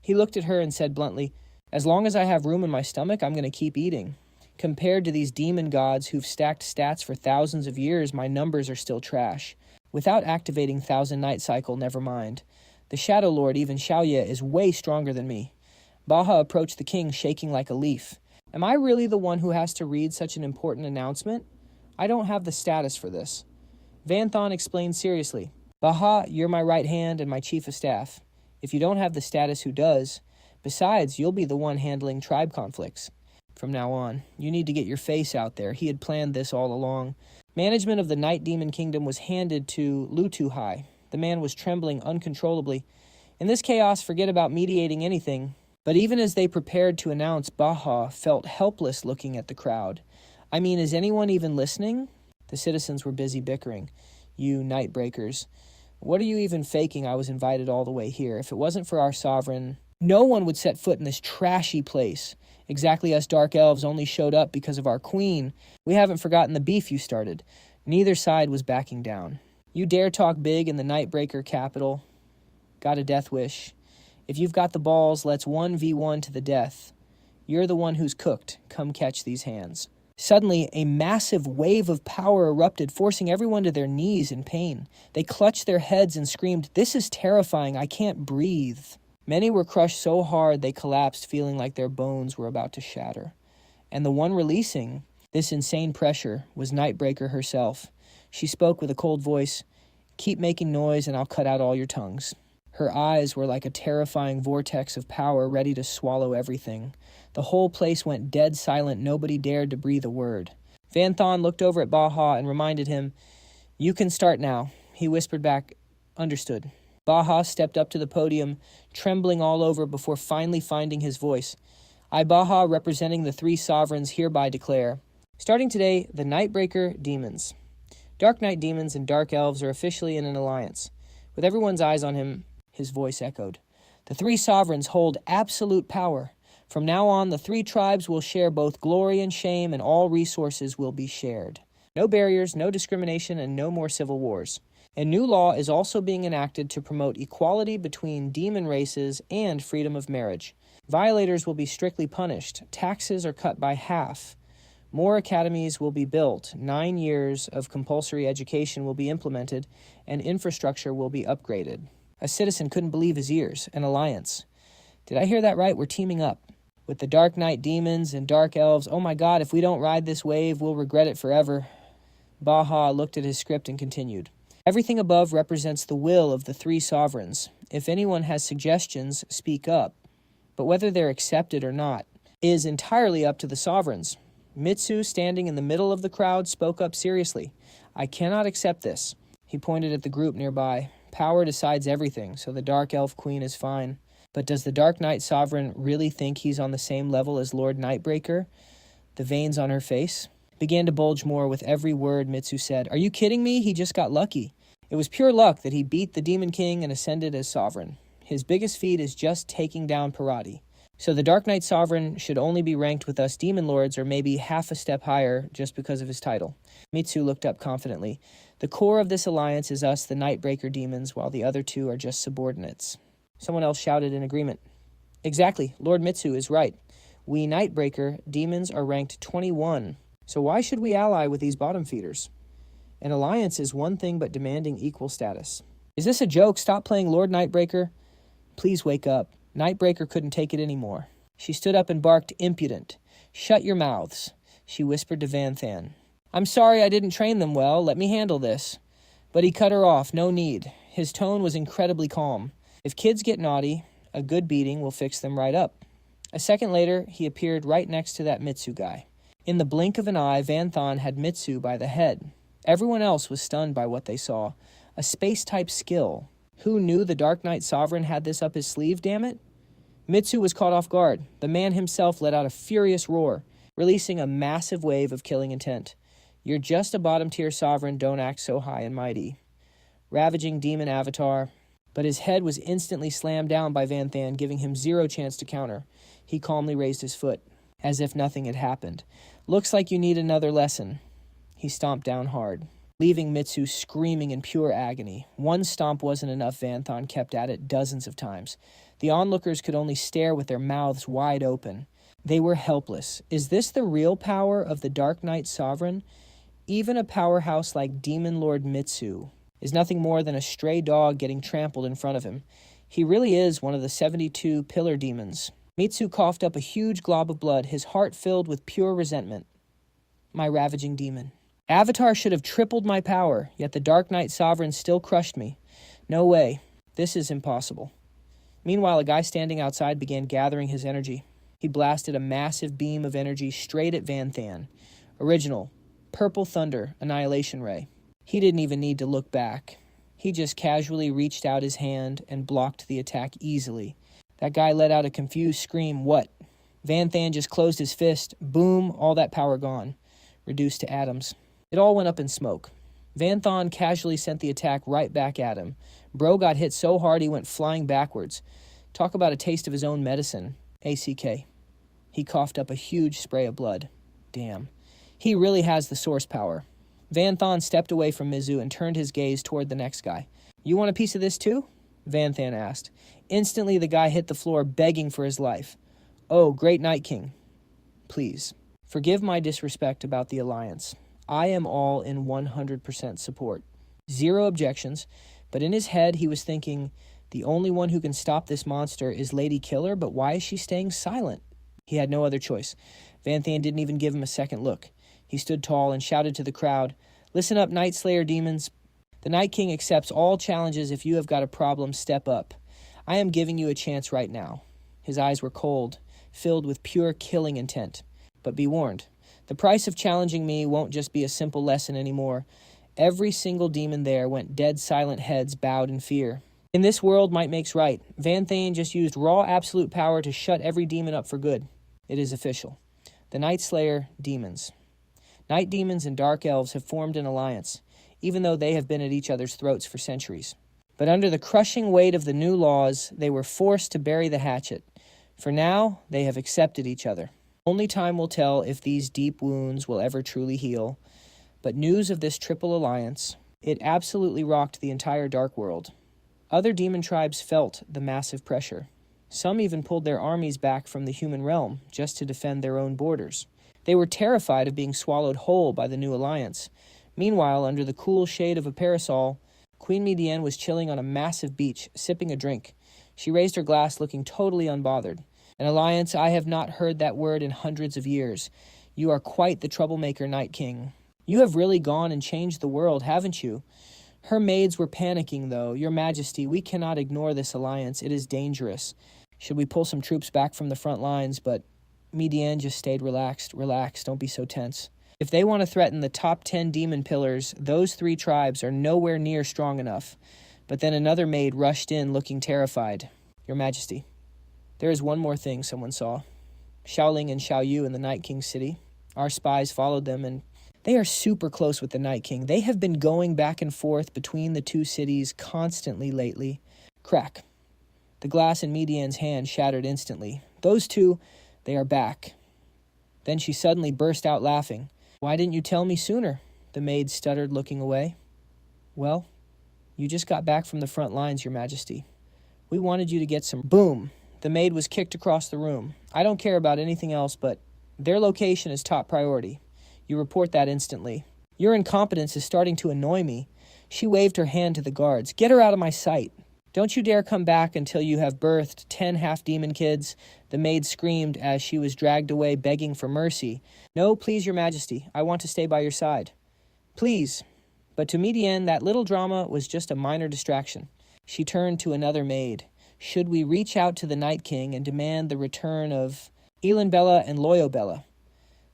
He looked at her and said bluntly, as long as I have room in my stomach, I'm going to keep eating. Compared to these demon gods who've stacked stats for thousands of years, my numbers are still trash. Without activating Thousand Night Cycle, never mind. The Shadow Lord, even Xiaoye, is way stronger than me. Baha approached the king, shaking like a leaf. Am I really the one who has to read such an important announcement? I don't have the status for this. Van Thon explained seriously. Baha, you're my right hand and my chief of staff. If you don't have the status, who does? Besides, you'll be the one handling tribe conflicts. From now on, you need to get your face out there. He had planned this all along. Management of the Night Demon Kingdom was handed to Lutu Hai. The man was trembling uncontrollably. In this chaos, forget about mediating anything. But even as they prepared to announce, Baha felt helpless looking at the crowd. I mean, is anyone even listening? The citizens were busy bickering. You Nightbreakers. What are you even faking? I was invited all the way here. If it wasn't for our sovereign, no one would set foot in this trashy place. Exactly, us Dark Elves only showed up because of our queen. We haven't forgotten the beef you started. Neither side was backing down. You dare talk big in the Nightbreaker capital? Got a death wish. If you've got the balls, let's 1v1 to the death. You're the one who's cooked. Come catch these hands. Suddenly, a massive wave of power erupted, forcing everyone to their knees in pain. They clutched their heads and screamed, this is terrifying, I can't breathe. Many were crushed so hard they collapsed, feeling like their bones were about to shatter. And the one releasing this insane pressure was Nightbreaker herself. She spoke with a cold voice, keep making noise and I'll cut out all your tongues. Her eyes were like a terrifying vortex of power ready to swallow everything. The whole place went dead silent. Nobody dared to breathe a word. Van Thon looked over at Baha and reminded him, you can start now. He whispered back, understood. Baha stepped up to the podium, trembling all over before finally finding his voice. I, Baha, representing the 3 sovereigns, hereby declare, starting today, the Nightbreaker Demons. Dark Knight Demons and Dark Elves are officially in an alliance. With everyone's eyes on him, his voice echoed. The 3 sovereigns hold absolute power. From now on, the 3 tribes will share both glory and shame, and all resources will be shared. No barriers, no discrimination, and no more civil wars. A new law is also being enacted to promote equality between demon races and freedom of marriage. Violators will be strictly punished. Taxes are cut by half. More academies will be built. 9 years of compulsory education will be implemented, and infrastructure will be upgraded. A citizen couldn't believe his ears. An alliance. Did I hear that right? We're teaming up. With the Dark Knight Demons and Dark Elves. Oh my God, if we don't ride this wave, we'll regret it forever. Baha looked at his script and continued. Everything above represents the will of the 3 sovereigns. If anyone has suggestions, speak up. but whether they're accepted or not is entirely up to the sovereigns. Mitsu, standing in the middle of the crowd, spoke up seriously. I cannot accept this. He pointed at the group nearby. Power decides everything, so the Dark Elf Queen is fine. But does the Dark Knight Sovereign really think he's on the same level as Lord Nightbreaker? The veins on her face began to bulge more with every word Mitsu said. Are you kidding me? He just got lucky. It was pure luck that he beat the Demon King and ascended as sovereign. His biggest feat is just taking down Parati. So the Dark Knight Sovereign should only be ranked with us Demon Lords or maybe half a step higher just because of his title. Mitsu looked up confidently. The core of this alliance is us, the Nightbreaker demons, while the other two are just subordinates. Someone else shouted in agreement. Exactly, Lord Mitsu is right. We Nightbreaker demons are ranked 21. So why should we ally with these bottom feeders? An alliance is one thing but demanding equal status. Is this a joke? Stop playing Lord Nightbreaker. Please wake up. Nightbreaker couldn't take it anymore. She stood up and barked, impudent. Shut your mouths, she whispered to Vanthan. I'm sorry I didn't train them well. Let me handle this. But he cut her off. No need. His tone was incredibly calm. If kids get naughty, a good beating will fix them right up. A second later, he appeared right next to that Mitsu guy. In the blink of an eye, Vanthan had Mitsu by the head. Everyone else was stunned by what they saw. A space-type skill. Who knew the Dark Knight Sovereign had this up his sleeve, damn it? Mitsu was caught off guard. The man himself let out a furious roar, releasing a massive wave of killing intent. You're just a bottom-tier sovereign, don't act so high and mighty. Ravaging demon avatar. But his head was instantly slammed down by Vanthan, giving him zero chance to counter. He calmly raised his foot, as if nothing had happened. Looks like you need another lesson. He stomped down hard, leaving Mitsu screaming in pure agony. One stomp wasn't enough. Vanthan kept at it dozens of times. The onlookers could only stare with their mouths wide open. They were helpless. Is this the real power of the Dark Knight Sovereign? Even a powerhouse like Demon Lord Mitsu is nothing more than a stray dog getting trampled in front of him. He really is one of the 72 pillar demons. Mitsu coughed up a huge glob of blood, his heart filled with pure resentment. My ravaging demon. Avatar should have tripled my power, yet the Dark Knight Sovereign still crushed me. No way. This is impossible. Meanwhile, a guy standing outside began gathering his energy. He blasted a massive beam of energy straight at Vanthan. Original, Purple Thunder, Annihilation Ray. He didn't even need to look back. He just casually reached out his hand and blocked the attack easily. That guy let out a confused scream. What? Vanthan just closed his fist. Boom, all that power gone. Reduced to atoms. It all went up in smoke. Vanthan casually sent the attack right back at him. Bro got hit so hard he went flying backwards. Talk about a taste of his own medicine. ACK. He coughed up a huge spray of blood. Damn. He really has the source power. Vanthan stepped away from Mizu and turned his gaze toward the next guy. You want a piece of this too? Vanthan asked. Instantly the guy hit the floor begging for his life. Oh, great Night King. Please, forgive my disrespect about the alliance. I am all in 100% support. Zero objections, but in his head he was thinking, the only one who can stop this monster is Lady Killer, but why is she staying silent? He had no other choice. Vanthan didn't even give him a second look. He stood tall and shouted to the crowd, Listen up, Night Slayer demons. The Night King accepts all challenges. If you have got a problem, step up. I am giving you a chance right now. His eyes were cold, filled with pure killing intent. But be warned, the price of challenging me won't just be a simple lesson anymore. Every single demon there went dead silent, heads bowed in fear. In this world, might makes right. Vanthan just used raw absolute power to shut every demon up for good. It is official. The Night Slayer demons. Night demons and dark elves have formed an alliance, even though they have been at each other's throats for centuries. But under the crushing weight of the new laws, they were forced to bury the hatchet. For now, they have accepted each other. Only time will tell if these deep wounds will ever truly heal. But news of this triple alliance, it absolutely rocked the entire dark world. Other demon tribes felt the massive pressure. Some even pulled their armies back from the human realm just to defend their own borders. They were terrified of being swallowed whole by the new alliance. Meanwhile, under the cool shade of a parasol, Queen Midian was chilling on a massive beach, sipping a drink. She raised her glass, looking totally unbothered. An alliance, I have not heard that word in hundreds of years. You are quite the troublemaker, Night King. You have really gone and changed the world, haven't you? Her maids were panicking, though. Your Majesty, we cannot ignore this alliance. It is dangerous. Should we pull some troops back from the front lines? But Midian just stayed relaxed. Relax, don't be so tense. If they want to threaten the top 10 demon pillars, those 3 tribes are nowhere near strong enough. But then another maid rushed in looking terrified. Your Majesty, there is one more thing someone saw. Xiaoling and Xiaoyu in the Night King's city. Our spies followed them, and they are super close with the Night King. They have been going back and forth between the 2 cities constantly lately. Crack. The glass in Midian's hand shattered instantly. Those 2, they are back. Then she suddenly burst out laughing. Why didn't you tell me sooner? The maid stuttered, looking away. Well, you just got back from the front lines, Your Majesty. We wanted you to get some... Boom! The maid was kicked across the room. I don't care about anything else, but their location is top priority. You report that instantly. Your incompetence is starting to annoy me. She waved her hand to the guards. Get her out of my sight. Don't you dare come back until you have birthed 10 half-demon kids, the maid screamed as she was dragged away begging for mercy. No, please, Your Majesty. I want to stay by your side. Please. But to Midian, that little drama was just a minor distraction. She turned to another maid. Should we reach out to the Night King and demand the return of Elanbella and Loyobella?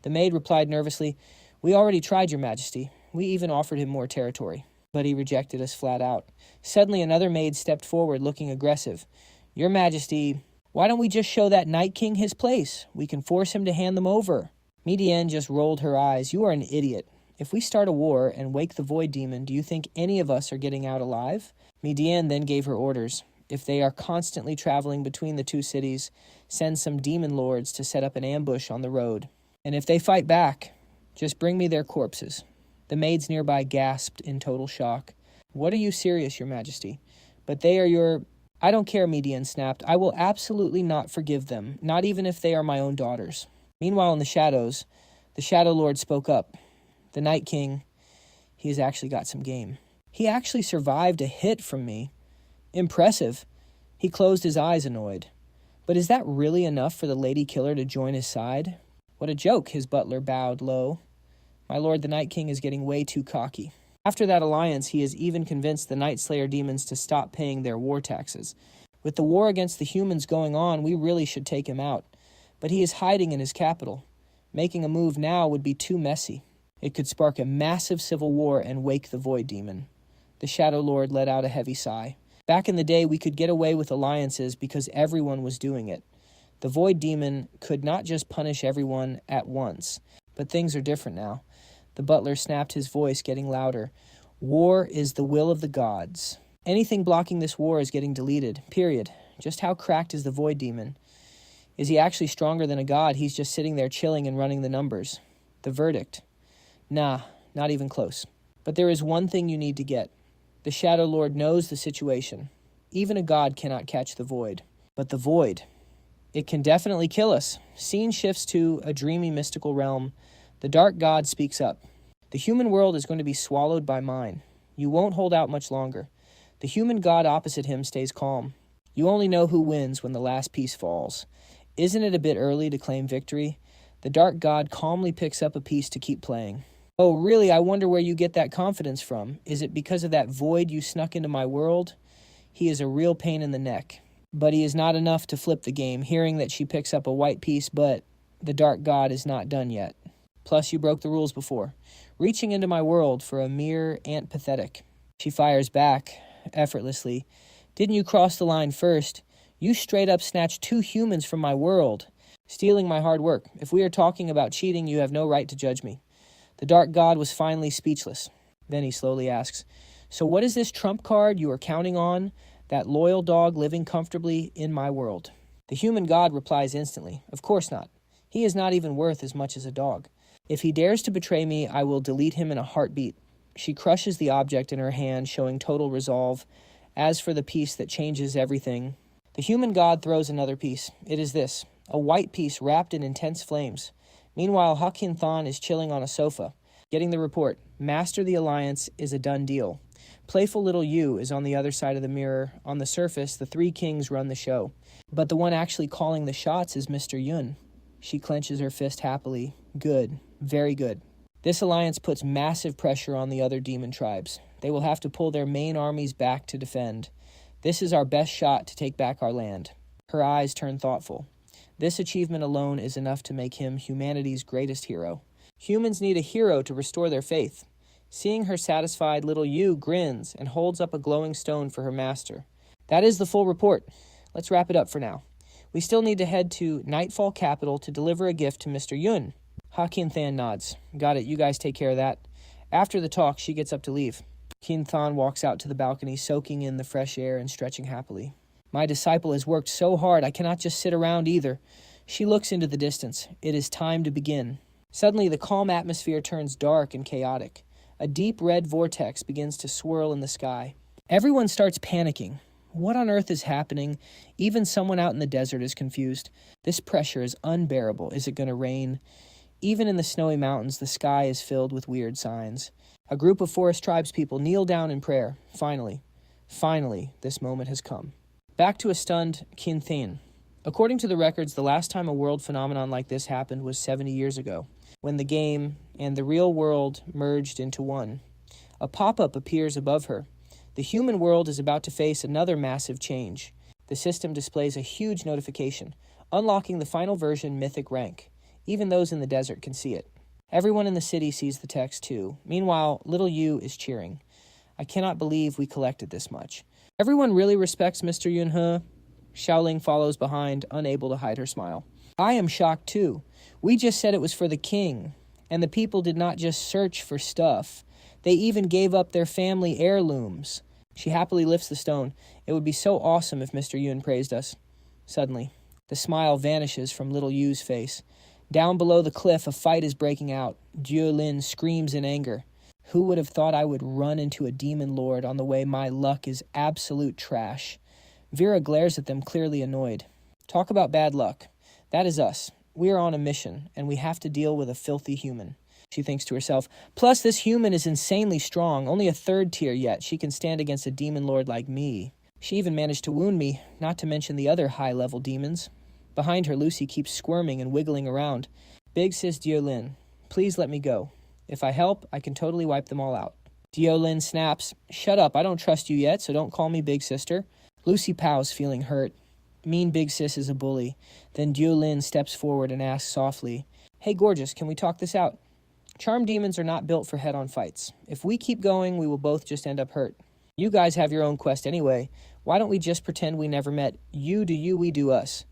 The maid replied nervously, We already tried, Your Majesty. We even offered him more territory. But he rejected us flat out. Suddenly another maid stepped forward looking aggressive. Your Majesty, why don't we just show that Night King his place? We can force him to hand them over. Midian just rolled her eyes. You are an idiot. If we start a war and wake the Void Demon, do you think any of us are getting out alive? Midian then gave her orders. If they are constantly traveling between the 2 cities, send some demon lords to set up an ambush on the road. And if they fight back, just bring me their corpses. The maids nearby gasped in total shock. What are you serious, Your Majesty? But they are your... I don't care, Midian snapped. I will absolutely not forgive them, not even if they are my own daughters. Meanwhile, in the shadows, the Shadow Lord spoke up. The Night King, he has actually got some game. He actually survived a hit from me. Impressive. He closed his eyes, annoyed. But is that really enough for the Lady Killer to join his side? What a joke, his butler bowed low. My lord, the Night King is getting way too cocky. After that alliance, he has even convinced the Night Slayer demons to stop paying their war taxes. With the war against the humans going on, we really should take him out. But he is hiding in his capital. Making a move now would be too messy. It could spark a massive civil war and wake the Void Demon. The Shadow Lord let out a heavy sigh. Back in the day, we could get away with alliances because everyone was doing it. The Void Demon could not just punish everyone at once. But things are different now. The butler snapped, his voice getting louder. War is the will of the gods. Anything blocking this war is getting deleted, period. Just how cracked is the Void Demon? Is he actually stronger than a god? He's just sitting there chilling and running the numbers. The verdict. Nah, not even close. But there is one thing you need to get. The Shadow Lord knows the situation. Even a god cannot catch the Void. But the Void, it can definitely kill us. Scene shifts to a dreamy mystical realm. The Dark God speaks up. The human world is going to be swallowed by mine. You won't hold out much longer. The human god opposite him stays calm. You only know who wins when the last piece falls. Isn't it a bit early to claim victory? The Dark God calmly picks up a piece to keep playing. Oh, really? I wonder where you get that confidence from. Is it because of that void you snuck into my world? He is a real pain in the neck. But he is not enough to flip the game, hearing that she picks up a white piece, but the Dark God is not done yet. Plus, you broke the rules before, reaching into my world for a mere ant pathetic. She fires back, effortlessly. Didn't you cross the line first? You straight up snatched 2 humans from my world, stealing my hard work. If we are talking about cheating, you have no right to judge me. The Dark God was finally speechless. Then he slowly asks, So what is this trump card you are counting on? That loyal dog living comfortably in my world? The human god replies instantly, Of course not. He is not even worth as much as a dog. If he dares to betray me, I will delete him in a heartbeat. She crushes the object in her hand, showing total resolve. As for the piece that changes everything, the human god throws another piece. It is this, a white piece wrapped in intense flames. Meanwhile, Hakin Than is chilling on a sofa, getting the report. Master the Alliance is a done deal. Playful little you is on the other side of the mirror. On the surface, the 3 kings run the show. But the one actually calling the shots is Mr. Yun. She clenches her fist happily. Good. Very good. This alliance puts massive pressure on the other demon tribes. They will have to pull their main armies back to defend. This is our best shot to take back our land. Her eyes turn thoughtful. This achievement alone is enough to make him humanity's greatest hero. Humans need a hero to restore their faith. Seeing her satisfied, little Yu grins and holds up a glowing stone for her master. That is the full report. Let's wrap it up for now. We still need to head to Nightfall Capital to deliver a gift to Mr. Yun. Ha Kin Than nods. Got it, you guys take care of that. After the talk, she gets up to leave. Kin Than walks out to the balcony, soaking in the fresh air and stretching happily. My disciple has worked so hard, I cannot just sit around either. She looks into the distance. It is time to begin. Suddenly, the calm atmosphere turns dark and chaotic. A deep red vortex begins to swirl in the sky. Everyone starts panicking. What on earth is happening? Even someone out in the desert is confused. This pressure is unbearable. Is it going to rain? Even in the snowy mountains, the sky is filled with weird signs. A group of forest tribespeople kneel down in prayer. Finally, this moment has come. Back to a stunned Kin Than. According to the records, the last time a world phenomenon like this happened was 70 years ago, when the game and the real world merged into one. A pop-up appears above her. The human world is about to face another massive change. The system displays a huge notification, unlocking the final version mythic rank. Even those in the desert can see it. Everyone in the city sees the text too. Meanwhile, little Yu is cheering. I cannot believe we collected this much. Everyone really respects Mr. Yun-he. Xiaoling follows behind, unable to hide her smile. I am shocked too. We just said it was for the king, and the people did not just search for stuff. They even gave up their family heirlooms. She happily lifts the stone. It would be so awesome if Mr. Yun praised us. Suddenly, the smile vanishes from little Yu's face. Down below the cliff, a fight is breaking out. Jiolin screams in anger. Who would have thought I would run into a demon lord on the way my luck is absolute trash? Vera glares at them, clearly annoyed. Talk about bad luck. That is us. We are on a mission, and we have to deal with a filthy human. She thinks to herself, plus this human is insanely strong, only a 3rd tier yet. She can stand against a demon lord like me. She even managed to wound me, not to mention the other high-level demons. Behind her, Lucy keeps squirming and wiggling around. Big sis Jiolin, please let me go. If I help, I can totally wipe them all out. Jiolin snaps, shut up, I don't trust you yet, so don't call me big sister. Lucy pows, feeling hurt. Mean big sis is a bully. Then Jiolin steps forward and asks softly, hey gorgeous, can we talk this out? Charm demons are not built for head-on fights. If we keep going, we will both just end up hurt. You guys have your own quest anyway. Why don't we just pretend we never met? You do you, we do us.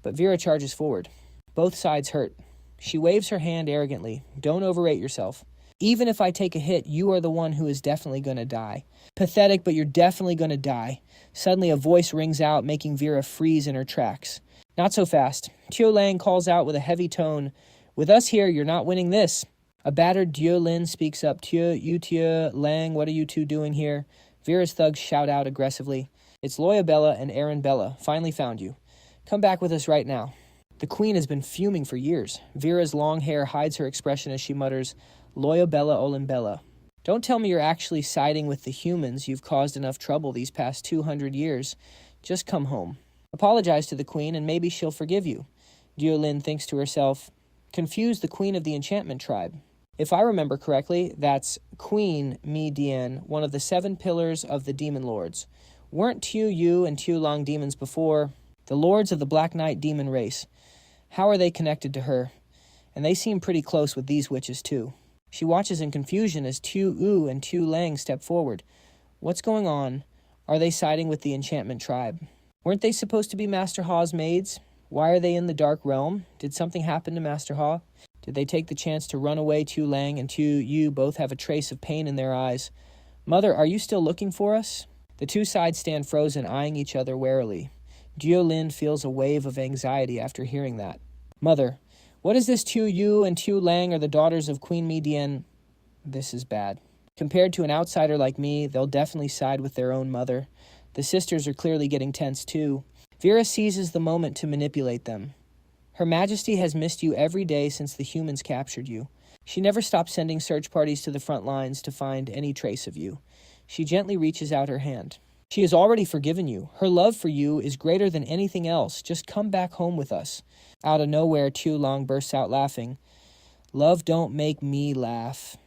But Vera charges forward. Both sides hurt. She waves her hand arrogantly. Don't overrate yourself. Even if I take a hit, you are the one who is definitely going to die. Pathetic, but you're definitely going to die. Suddenly a voice rings out, making Vera freeze in her tracks. Not so fast. Tio Lang calls out with a heavy tone, with us here, you're not winning this. A battered Jiolin speaks up, Tio Lang, what are you two doing here? Vera's thugs shout out aggressively. It's Loyabella and Aaron Bella. Finally found you. Come back with us right now. The queen has been fuming for years. Vera's long hair hides her expression as she mutters, Loyabella Olimbella. Don't tell me you're actually siding with the humans. You've caused enough trouble these past 200 years. Just come home. Apologize to the queen and maybe she'll forgive you. Jiolin thinks to herself, confuse the queen of the enchantment tribe. If I remember correctly, that's Queen Mi Dian, one of the 7 pillars of the demon lords. Weren't Tu Yu and Tu Long demons before? The lords of the Black Knight demon race. How are they connected to her? And they seem pretty close with these witches too. She watches in confusion as Tu Yu and Tu Lang step forward. What's going on? Are they siding with the enchantment tribe? Weren't they supposed to be Master Ha's maids? Why are they in the Dark Realm? Did something happen to Master Ha? Did they take the chance to run away? Tu Lang and Tu Yu both have a trace of pain in their eyes. Mother, are you still looking for us? The two sides stand frozen, eyeing each other warily. Jiolin feels a wave of anxiety after hearing that. Mother, what is this Tu Yu and Tu Lang are the daughters of Queen Mi Dian? This is bad. Compared to an outsider like me, they'll definitely side with their own mother. The sisters are clearly getting tense too. Vera seizes the moment to manipulate them. Her Majesty has missed you every day since the humans captured you. She never stopped sending search parties to the front lines to find any trace of you. She gently reaches out her hand. She has already forgiven you. Her love for you is greater than anything else. Just come back home with us. Out of nowhere, Tu Long bursts out laughing. Love don't make me laugh.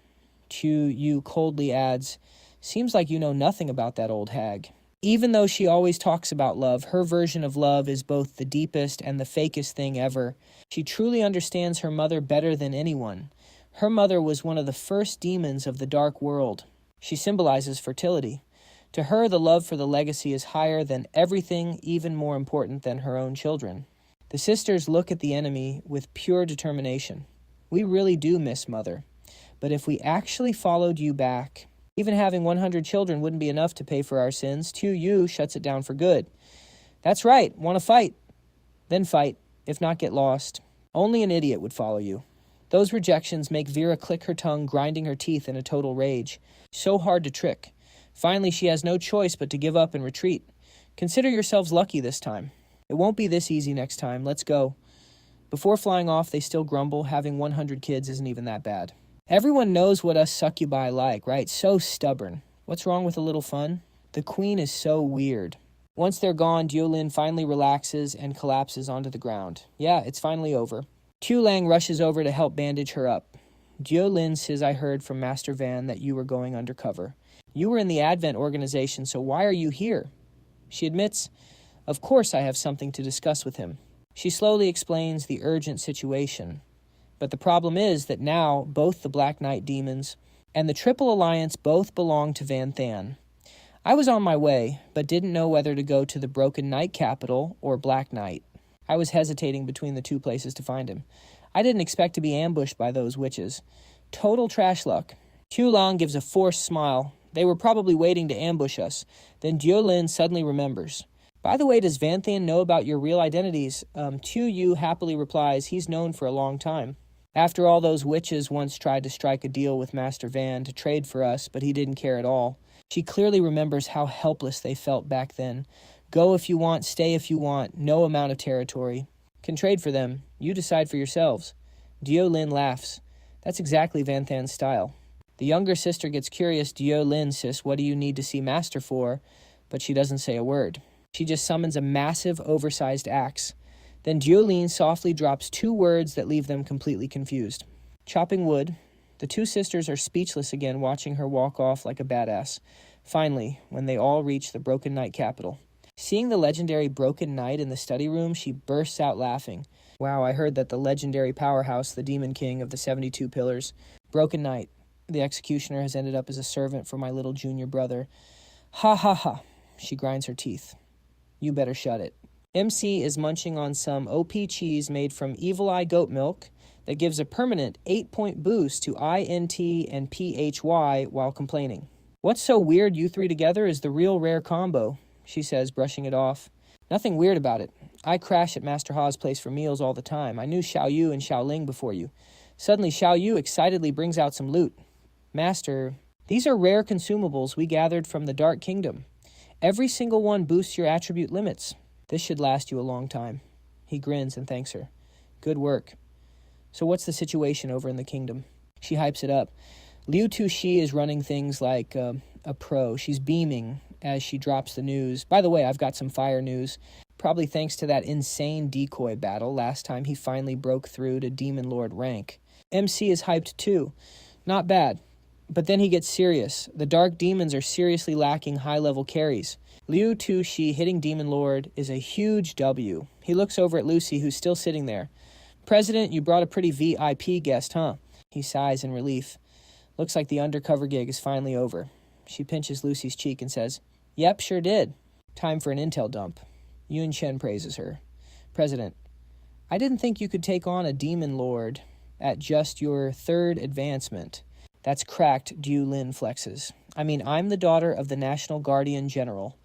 Tu Yu coldly adds, seems like you know nothing about that old hag. Even though she always talks about love, her version of love is both the deepest and the fakest thing ever. She truly understands her mother better than anyone. Her mother was one of the first demons of the dark world. She symbolizes fertility. To her, the love for the legacy is higher than everything, even more important than her own children. The sisters look at the enemy with pure determination. We really do miss Mother. But if we actually followed you back, even having 100 children wouldn't be enough to pay for our sins. Tu shuts it down for good. That's right, want to fight? Then fight, if not get lost. Only an idiot would follow you. Those rejections make Vera click her tongue, grinding her teeth in a total rage. So hard to trick. Finally, she has no choice but to give up and retreat. Consider yourselves lucky this time. It won't be this easy next time. Let's go. Before flying off, they still grumble. Having 100 kids isn't even that bad. Everyone knows what us succubi like, right? So stubborn. What's wrong with a little fun? The queen is so weird. Once they're gone, Diolin finally relaxes and collapses onto the ground. Yeah, it's finally over. Tu Lang rushes over to help bandage her up. Diolin says, I heard from Master Van that you were going undercover. You were in the Advent organization, so why are you here? She admits, of course I have something to discuss with him. She slowly explains the urgent situation. But the problem is that now both the Black Knight demons and the Triple Alliance both belong to Van Than. I was on my way, but didn't know whether to go to the Broken Knight capital or Black Knight. I was hesitating between the two places to find him. I didn't expect to be ambushed by those witches. Total trash luck. Tu Lang gives a forced smile. They were probably waiting to ambush us. Then Diolin suddenly remembers. By the way, does Van Than know about your real identities? Tu Yu happily replies he's known for a long time. After all, those witches once tried to strike a deal with Master Van to trade for us, but he didn't care at all. She clearly remembers how helpless they felt back then. Go if you want, stay if you want, no amount of territory. Can trade for them. You decide for yourselves. Diolin laughs. That's exactly Van Than's style. The younger sister gets curious. Diolin, sis, what do you need to see Master for? But she doesn't say a word. She just summons a massive, oversized axe. Then Diolin softly drops 2 words that leave them completely confused. Chopping wood. The 2 sisters are speechless again, watching her walk off like a badass. Finally, when they all reach the Broken Knight capital. Seeing the legendary Broken Knight in the study room, she bursts out laughing. Wow, I heard that the legendary powerhouse, the Demon King of the 72 Pillars, Broken Knight, the executioner, has ended up as a servant for my little junior brother. Ha ha ha. She grinds her teeth. You better shut it. MC is munching on some OP cheese made from Evil Eye goat milk that gives a permanent 8-point boost to INT and PHY while complaining. What's so weird you 3 together is the real rare combo, she says, brushing it off. Nothing weird about it. I crash at Master Ha's place for meals all the time. I knew Xiao Yu and Xiao Ling before you. Suddenly, Xiao Yu excitedly brings out some loot. Master, these are rare consumables we gathered from the Dark Kingdom. Every single one boosts your attribute limits. This should last you a long time. He grins and thanks her. Good work. So what's the situation over in the kingdom? She hypes it up. Liu Tushi is running things like a pro. She's beaming as she drops the news. By the way, I've got some fire news. Probably thanks to that insane decoy battle last time he finally broke through to Demon Lord rank. MC is hyped too. Not bad. But then he gets serious. The Dark Demons are seriously lacking high-level carries. Liu Tushi hitting Demon Lord is a huge W. He looks over at Lucy, who's still sitting there. President, you brought a pretty VIP guest, huh? He sighs in relief. Looks like the undercover gig is finally over. She pinches Lucy's cheek and says, Yep, sure did. Time for an intel dump. Yun Chen praises her. President, I didn't think you could take on a Demon Lord at just your 3rd advancement. That's cracked, Du Lin flexes. I mean, I'm the daughter of the National Guardian General.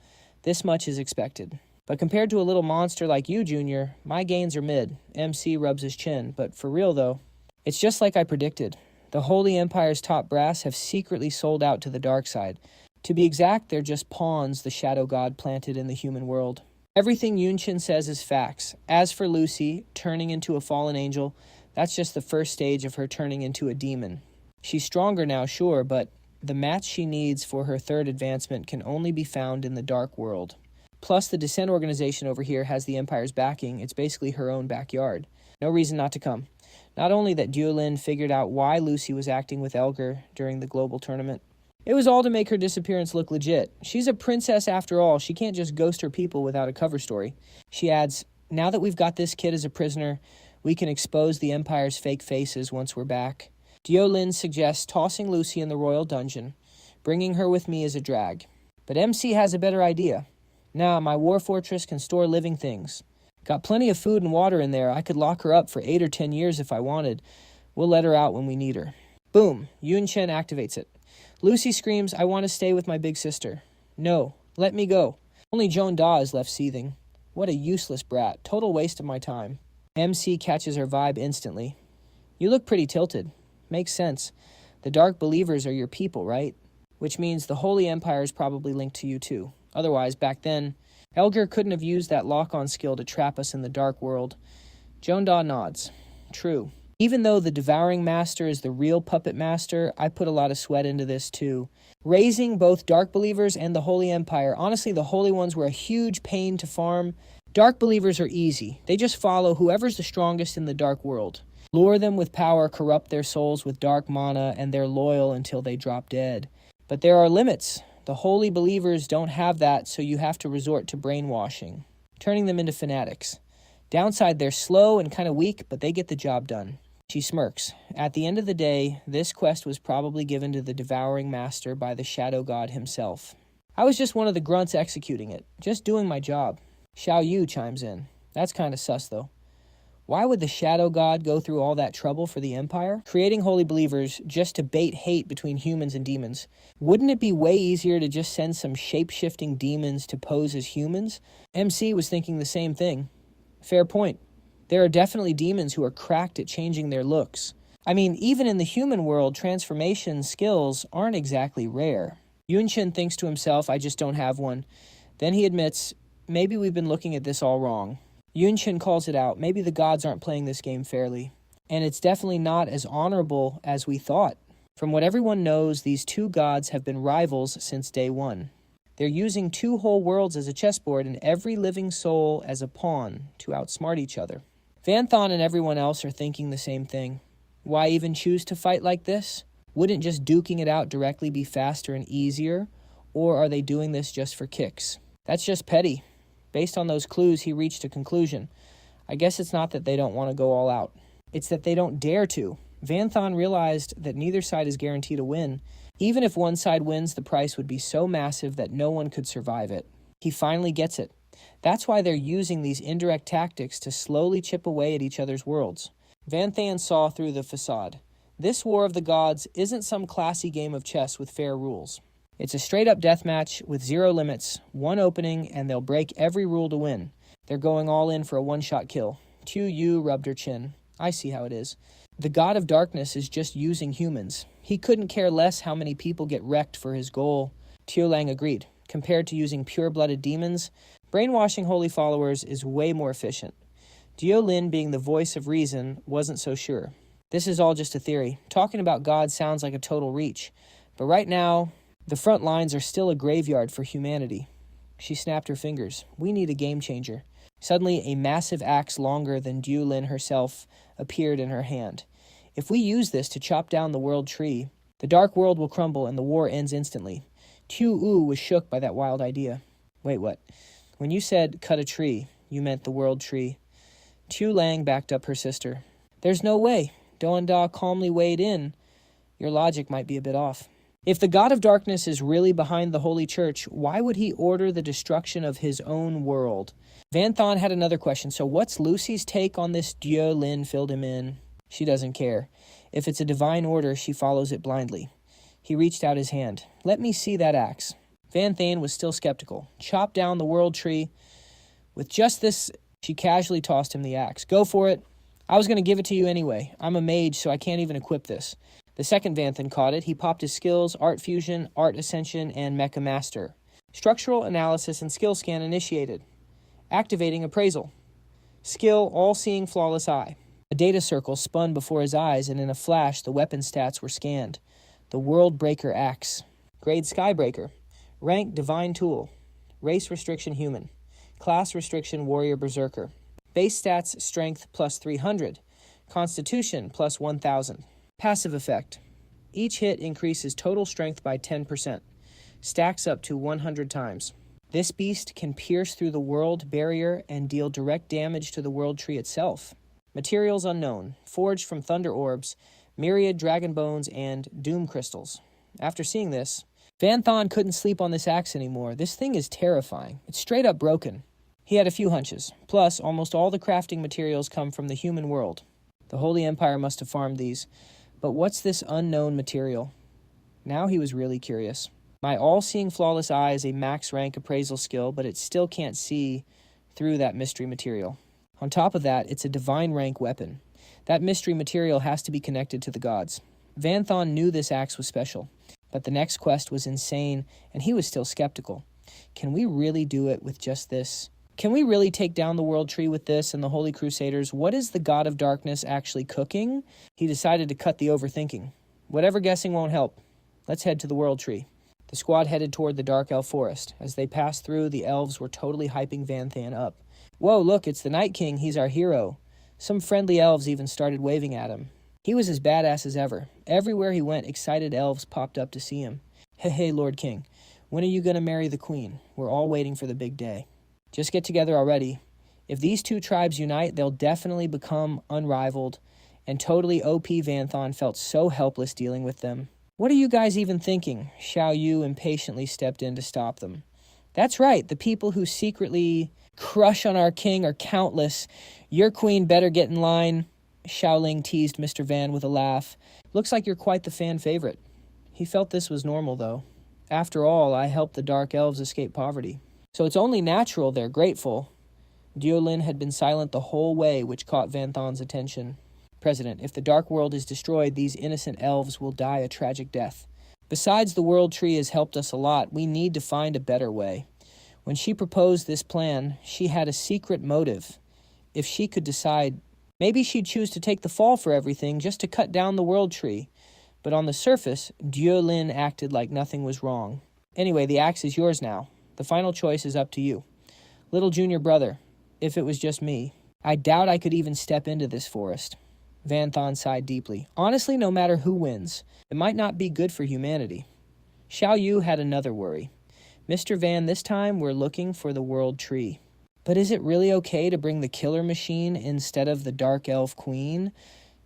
This much is expected. But compared to a little monster like you, Junior, my gains are mid. MC rubs his chin. But for real, though, it's just like I predicted. The Holy Empire's top brass have secretly sold out to the dark side. To be exact, they're just pawns the shadow god planted in the human world. Everything Yunshin says is facts. As for Lucy, turning into a fallen angel, that's just the first stage of her turning into a demon. She's stronger now, sure, but the match she needs for her 3rd advancement can only be found in the dark world. Plus, the Descent organization over here has the Empire's backing. It's basically her own backyard. No reason not to come. Not only that Diolin figured out why Lucy was acting with Elgar during the global tournament, It was all to make her disappearance look legit. She's a princess after all. She can't just ghost her people without a cover story. She adds, now that we've got this kid as a prisoner, we can expose the Empire's fake faces once we're back. Lin suggests tossing Lucy in the royal dungeon. Bringing her with me is a drag. But MC has a better idea. Nah, my war fortress can store living things. Got plenty of food and water in there. I could lock her up for 8 or 10 years if I wanted. We'll let her out when we need her. Boom, Yun Chen activates it. Lucy screams, I want to stay with my big sister. No, let me go. Only Joan Da is left seething. What a useless brat. Total waste of my time. MC catches her vibe instantly. You look pretty tilted. Makes sense. The Dark Believers are your people, right? Which means the Holy Empire is probably linked to you too. Otherwise, back then, Elgar couldn't have used that lock-on skill to trap us in the Dark World. Joan Da nods. True. Even though the Devouring Master is the real puppet master, I put a lot of sweat into this too. Raising both Dark Believers and the Holy Empire, honestly, the Holy Ones were a huge pain to farm. Dark Believers are easy. They just follow whoever's the strongest in the Dark World. Lure them with power, corrupt their souls with dark mana, and they're loyal until they drop dead. But there are limits. The Holy Believers don't have that, so you have to resort to brainwashing, turning them into fanatics. Downside, they're slow and kind of weak, but they get the job done. She smirks. At the end of the day, this quest was probably given to the Devouring Master by the Shadow God himself. I was just one of the grunts executing it, just doing my job. Xiao Yu chimes in. That's kind of sus, though. Why would the Shadow God go through all that trouble for the Empire? Creating Holy Believers just to bait hate between humans and demons. Wouldn't it be way easier to just send some shape-shifting demons to pose as humans? MC was thinking the same thing. Fair point. There are definitely demons who are cracked at changing their looks. I mean, even in the human world, transformation skills aren't exactly rare. Yunchen thinks to himself, I just don't have one. Then he admits, maybe we've been looking at this all wrong. Yunchen calls it out. Maybe the gods aren't playing this game fairly. And it's definitely not as honorable as we thought. From what everyone knows, these two gods have been rivals since day one. They're using two whole worlds as a chessboard and every living soul as a pawn to outsmart each other. Vanthon and everyone else are thinking the same thing. Why even choose to fight like this? Wouldn't just duking it out directly be faster and easier? Or are they doing this just for kicks? That's just petty. Based on those clues, he reached a conclusion. I guess it's not that they don't want to go all out. It's that they don't dare to. Vanthon realized that neither side is guaranteed a win. Even if one side wins, the price would be so massive that no one could survive it. He finally gets it. That's why they're using these indirect tactics to slowly chip away at each other's worlds. Vanthan saw through the facade. This War of the Gods isn't some classy game of chess with fair rules. It's a straight-up deathmatch with zero limits, one opening, and they'll break every rule to win. They're going all in for a one-shot kill. Tu Yu rubbed her chin. I see how it is. The God of Darkness is just using humans. He couldn't care less how many people get wrecked for his goal. Tiolang agreed. Compared to using pure-blooded demons, brainwashing holy followers is way more efficient. Lin, being the voice of reason, wasn't so sure. This is all just a theory. Talking about God sounds like a total reach. But right now, the front lines are still a graveyard for humanity. She snapped her fingers. We need a game changer. Suddenly, a massive axe longer than Lin herself appeared in her hand. If we use this to chop down the world tree, the dark world will crumble and the war ends instantly. Tu Yu was shook by that wild idea. Wait, what? When you said cut a tree, you meant the world tree. Tu Lang backed up her sister. There's no way. Doanda calmly weighed in. Your logic might be a bit off. If the God of Darkness is really behind the Holy Church, why would he order the destruction of his own world? Vanthon had another question. So what's Lucy's take on this? Lin filled him in. She doesn't care. If it's a divine order, she follows it blindly. He reached out his hand. Let me see that axe. Vanthane was still skeptical. Chop down the world tree. With just this, she casually tossed him the axe. Go for it. I was going to give it to you anyway. I'm a mage, so I can't even equip this. The second Vanthan caught it. He popped his skills, Art Fusion, Art Ascension, and Mecha Master. Structural analysis and skill scan initiated. Activating appraisal. Skill, all-seeing flawless eye. A data circle spun before his eyes, and in a flash, the weapon stats were scanned. The World Breaker Axe. Grade Skybreaker. Rank Divine Tool. Race Restriction Human. Class Restriction Warrior Berserker. Base stats Strength plus 300. Constitution plus 1000. Passive effect. Each hit increases total strength by 10%, stacks up to 100 times. This beast can pierce through the world barrier and deal direct damage to the world tree itself. Materials unknown, forged from thunder orbs, myriad dragon bones, and doom crystals. After seeing this, Van Thon couldn't sleep on this axe anymore. This thing is terrifying. It's straight up broken. He had a few hunches. Plus, almost all the crafting materials come from the human world. The Holy Empire must have farmed these. But what's this unknown material? Now he was really curious. My all-seeing flawless eye is a max rank appraisal skill, but it still can't see through that mystery material. On top of that, it's a divine rank weapon. That mystery material has to be connected to the gods. Van Thon knew this axe was special, but the next quest was insane, and he was still skeptical. Can we really do it with just this? Can we really take down the world tree with this and the Holy Crusaders? What is the God of Darkness actually cooking? He decided to cut the overthinking. Whatever guessing won't help. Let's head to the world tree. The squad headed toward the Dark Elf Forest. As they passed through, the elves were totally hyping Van Thon up. Whoa, look, it's the Night King. He's our hero. Some friendly elves even started waving at him. He was as badass as ever. Everywhere he went, excited elves popped up to see him. Hey, Lord King, when are you going to marry the queen? We're all waiting for the big day. Just get together already. If these two tribes unite, they'll definitely become unrivaled, and totally OP Van Thon felt so helpless dealing with them. What are you guys even thinking? Xiao Yu impatiently stepped in to stop them. That's right, the people who secretly crush on our king are countless. Your queen better get in line. Xiaoling teased Mr. Van with a laugh. Looks like you're quite the fan favorite. He felt this was normal, though. After all, I helped the Dark Elves escape poverty. So it's only natural they're grateful. Duolin had been silent the whole way, which caught Van Thon's attention. President, if the Dark World is destroyed, these innocent elves will die a tragic death. Besides, the World Tree has helped us a lot. We need to find a better way. When she proposed this plan, she had a secret motive. If she could decide, maybe she'd choose to take the fall for everything just to cut down the World Tree. But on the surface, Duolin acted like nothing was wrong. Anyway, the axe is yours now. The final choice is up to you. Little junior brother, if it was just me, I doubt I could even step into this forest. Van Thon sighed deeply. Honestly, no matter who wins, it might not be good for humanity. Xiao Yu had another worry. Mr. Van, this time we're looking for the World Tree. But is it really okay to bring the killer machine instead of the Dark Elf Queen?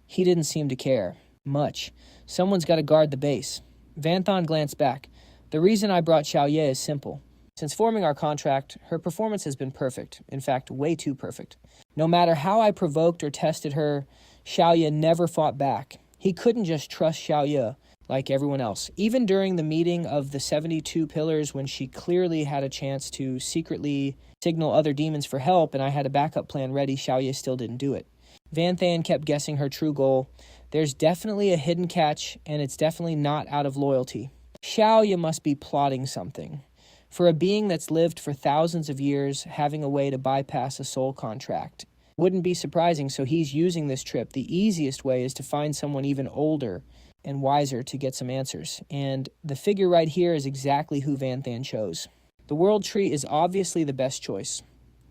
He didn't seem to care. Much. Someone's got to guard the base. Van Thon glanced back. The reason I brought Xiao Ye is simple. Since forming our contract, her performance has been perfect. In fact, way too perfect. No matter how I provoked or tested her, Xiao Ye never fought back. He couldn't just trust Xiao Ye like everyone else. Even during the meeting of the 72 Pillars, when she clearly had a chance to secretly signal other demons for help and I had a backup plan ready, Xiao Ye still didn't do it. Van Thon kept guessing her true goal. There's definitely a hidden catch, and it's definitely not out of loyalty. Xiao Ye must be plotting something. For a being that's lived for thousands of years, having a way to bypass a soul contract wouldn't be surprising, so he's using this trip. The easiest way is to find someone even older and wiser to get some answers. And the figure right here is exactly who Van Thon chose. The World Tree is obviously the best choice.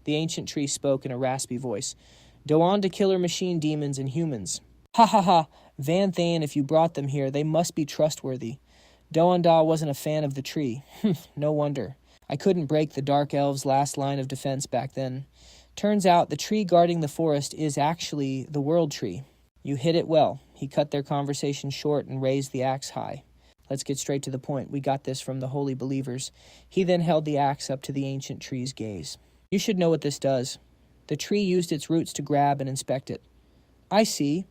The ancient tree spoke in a raspy voice. Go on to killer machine demons and humans. Ha ha ha, Van Thon, if you brought them here, they must be trustworthy. Doanda wasn't a fan of the tree. No wonder. I couldn't break the Dark Elves' last line of defense back then. Turns out the tree guarding the forest is actually the World Tree. You hit it well. He cut their conversation short and raised the axe high. Let's get straight to the point. We got this from the holy believers. He then held the axe up to the ancient tree's gaze. You should know what this does. The tree used its roots to grab and inspect it. I see.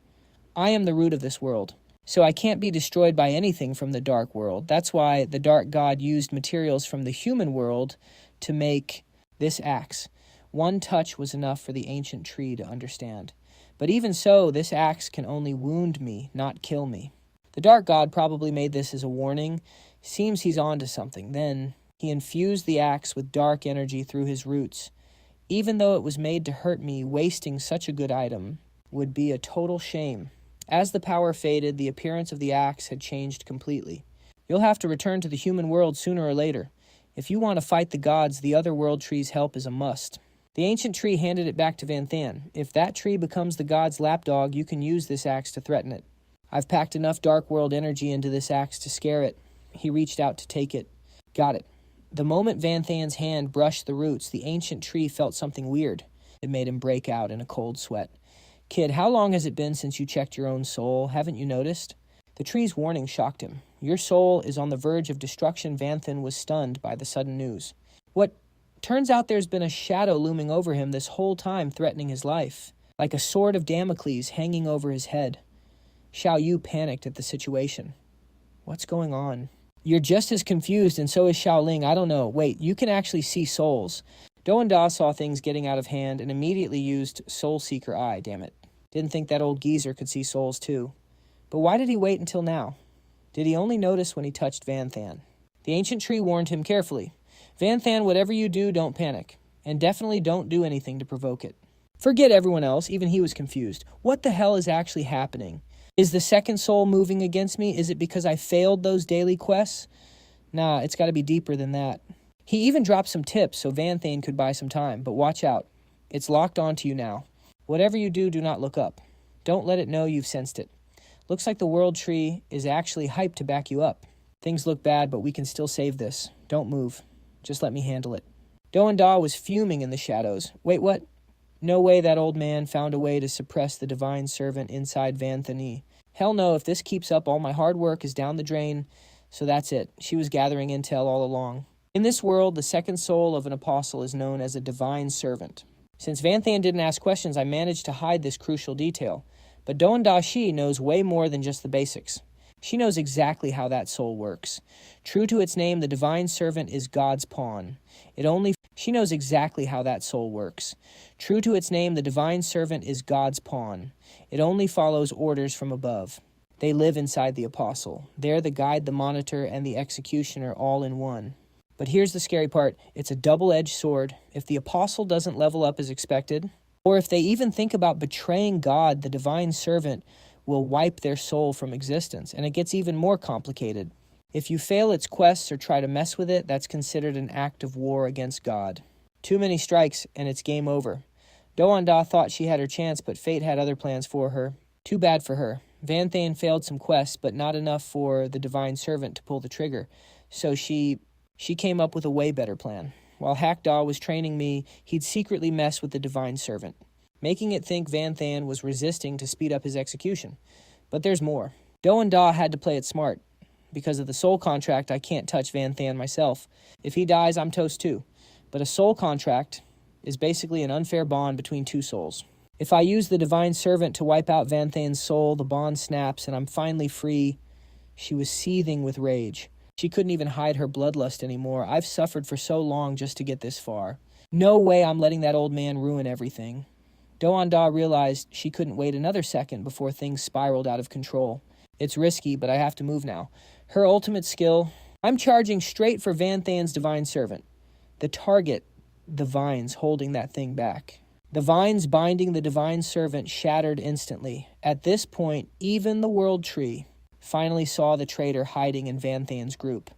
I am the root of this world. So I can't be destroyed by anything from the dark world. That's why the dark god used materials from the human world to make this axe. One touch was enough for the ancient tree to understand. But even so, this axe can only wound me, not kill me. The dark god probably made this as a warning. Seems he's on to something. Then he infused the axe with dark energy through his roots. Even though it was made to hurt me, wasting such a good item would be a total shame. As the power faded, the appearance of the axe had changed completely. You'll have to return to the human world sooner or later. If you want to fight the gods, the other world tree's help is a must. The ancient tree handed it back to Van Thon. If that tree becomes the god's lapdog, you can use this axe to threaten it. I've packed enough Dark World energy into this axe to scare it. He reached out to take it. Got it. The moment Van Than's hand brushed the roots, the ancient tree felt something weird. It made him break out in a cold sweat. Kid, how long has it been since you checked your own soul? Haven't you noticed? The tree's warning shocked him. Your soul is on the verge of destruction. Van Than was stunned by the sudden news. What? Turns out there's been a shadow looming over him this whole time, threatening his life, like a sword of Damocles hanging over his head. Xiao Yu panicked at the situation. What's going on? You're just as confused, and so is Xiaoling. I don't know. Wait, you can actually see souls. Do and Da saw things getting out of hand and immediately used Soul Seeker Eye, damn it. Didn't think that old geezer could see souls too. But why did he wait until now? Did he only notice when he touched Van Than? The ancient tree warned him carefully. Van Than, whatever you do, don't panic. And definitely don't do anything to provoke it. Forget everyone else, even he was confused. What the hell is actually happening? Is the second soul moving against me? Is it because I failed those daily quests? Nah, it's got to be deeper than that. He even dropped some tips so Van Than could buy some time, but watch out. It's locked onto you now. Whatever you do, do not look up. Don't let it know you've sensed it. Looks like the world tree is actually hyped to back you up. Things look bad, but we can still save this. Don't move. Just let me handle it. Do and Da was fuming in the shadows. Wait, what? No way that old man found a way to suppress the divine servant inside Van Thani. Hell no, if this keeps up, all my hard work is down the drain. So that's it. She was gathering intel all along. In this world, the second soul of an apostle is known as a divine servant. Since Van Than didn't ask questions, I managed to hide this crucial detail. But Do and Da Shi knows way more than just the basics. She knows exactly how that soul works. True to its name, the divine servant is God's pawn. She knows exactly how that soul works. True to its name, the divine servant is God's pawn. It only follows orders from above. They live inside the apostle. They're the guide, the monitor, and the executioner all in one. But here's the scary part. It's a double-edged sword. If the apostle doesn't level up as expected, or if they even think about betraying God, the divine servant will wipe their soul from existence, and it gets even more complicated. If you fail its quests or try to mess with it, that's considered an act of war against God. Too many strikes, and it's game over. Do and Da thought she had her chance, but fate had other plans for her. Too bad for her. Van Than failed some quests, but not enough for the divine servant to pull the trigger. So she came up with a way better plan. While Hackdaw was training me, he'd secretly mess with the divine servant, making it think Van Than was resisting to speed up his execution. But there's more. Do and Da had to play it smart. Because of the soul contract, I can't touch Van Than myself. If he dies, I'm toast too. But a soul contract is basically an unfair bond between two souls. If I use the divine servant to wipe out Van Than's soul, the bond snaps and I'm finally free. She was seething with rage. She couldn't even hide her bloodlust anymore. I've suffered for so long just to get this far. No way I'm letting that old man ruin everything. Do and Da realized she couldn't wait another second before things spiraled out of control. It's risky, but I have to move now. Her ultimate skill, I'm charging straight for Van Than's divine servant. The target, the vines holding that thing back. The vines binding the divine servant shattered instantly. At this point, even the world tree finally saw the traitor hiding in Van Than's group.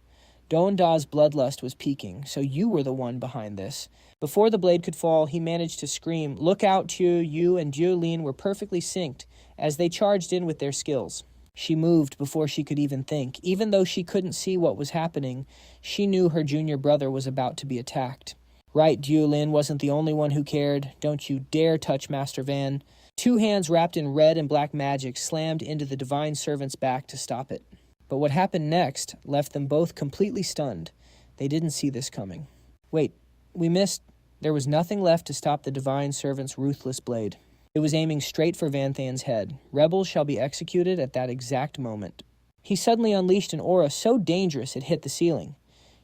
Do and Da's bloodlust was peaking, so you were the one behind this. Before the blade could fall, he managed to scream, "Look out, Tiu, you and Jiulin were perfectly synced as they charged in with their skills." She moved before she could even think. Even though she couldn't see what was happening, she knew her junior brother was about to be attacked. Right, Jiulin wasn't the only one who cared. Don't you dare touch Master Van. Two hands wrapped in red and black magic slammed into the divine servant's back to stop it. But what happened next left them both completely stunned. They didn't see this coming. Wait, we missed. There was nothing left to stop the divine servant's ruthless blade. It was aiming straight for Van Than's head. Rebels shall be executed at that exact moment. He suddenly unleashed an aura so dangerous it hit the ceiling.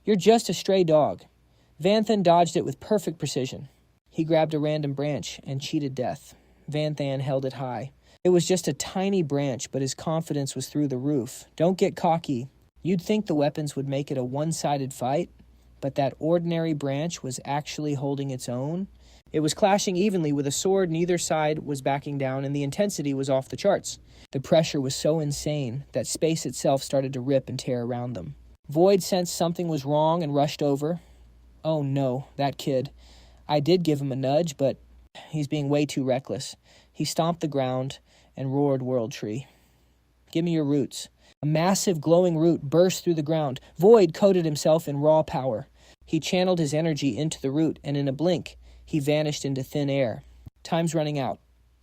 You're just a stray dog. Van Than dodged it with perfect precision. He grabbed a random branch and cheated death. Van Than held it high. It was just a tiny branch, but his confidence was through the roof. Don't get cocky. You'd think the weapons would make it a one-sided fight, but that ordinary branch was actually holding its own. It was clashing evenly with a sword, neither side was backing down, and the intensity was off the charts. The pressure was so insane that space itself started to rip and tear around them. Void sensed something was wrong and rushed over. Oh no, that kid. I did give him a nudge, but he's being way too reckless. He stomped the ground and roared World Tree. Give me your roots." A massive glowing root burst through the ground. Void coated himself in raw power. He channeled his energy into the root, and in a blink, he vanished into thin air. Time's running out.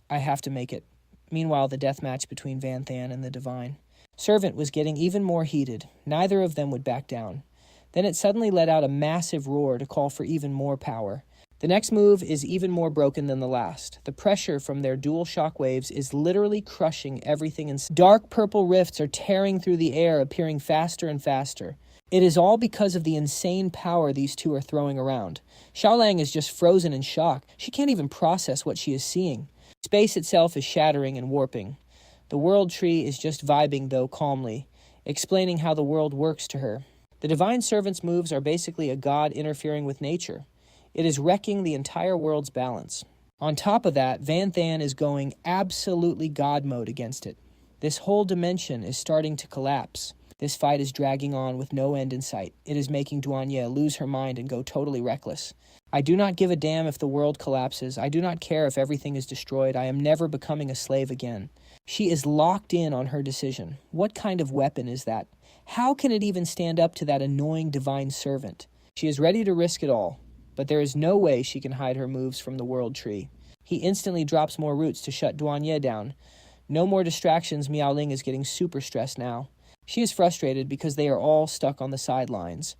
I have to make it. Meanwhile, the death match between Vanthan and the Divine Servant was getting even more heated. Neither of them would back down. Then it suddenly let out a massive roar to call for even more power. The next move is even more broken than the last. The pressure from their dual shock waves is literally crushing everything in sight. Dark purple rifts are tearing through the air, appearing faster and faster. It is all because of the insane power these two are throwing around. Xiaolang is just frozen in shock. She can't even process what she is seeing. Space itself is shattering and warping. The world tree is just vibing, though, calmly, explaining how the world works to her. The Divine Servant's moves are basically a god interfering with nature. It is wrecking the entire world's balance. On top of that, Vanthan is going absolutely God mode against it. This whole dimension is starting to collapse. This fight is dragging on with no end in sight. It is making Duanye lose her mind and go totally reckless. I do not give a damn if the world collapses. I do not care if everything is destroyed. I am never becoming a slave again. She is locked in on her decision. What kind of weapon is that? How can it even stand up to that annoying Divine Servant? She is ready to risk it all. But there is no way she can hide her moves from the world tree. He instantly drops more roots to shut Duanye down. No more distractions. Miao Ling is getting super stressed now. She is frustrated because they are all stuck on the sidelines.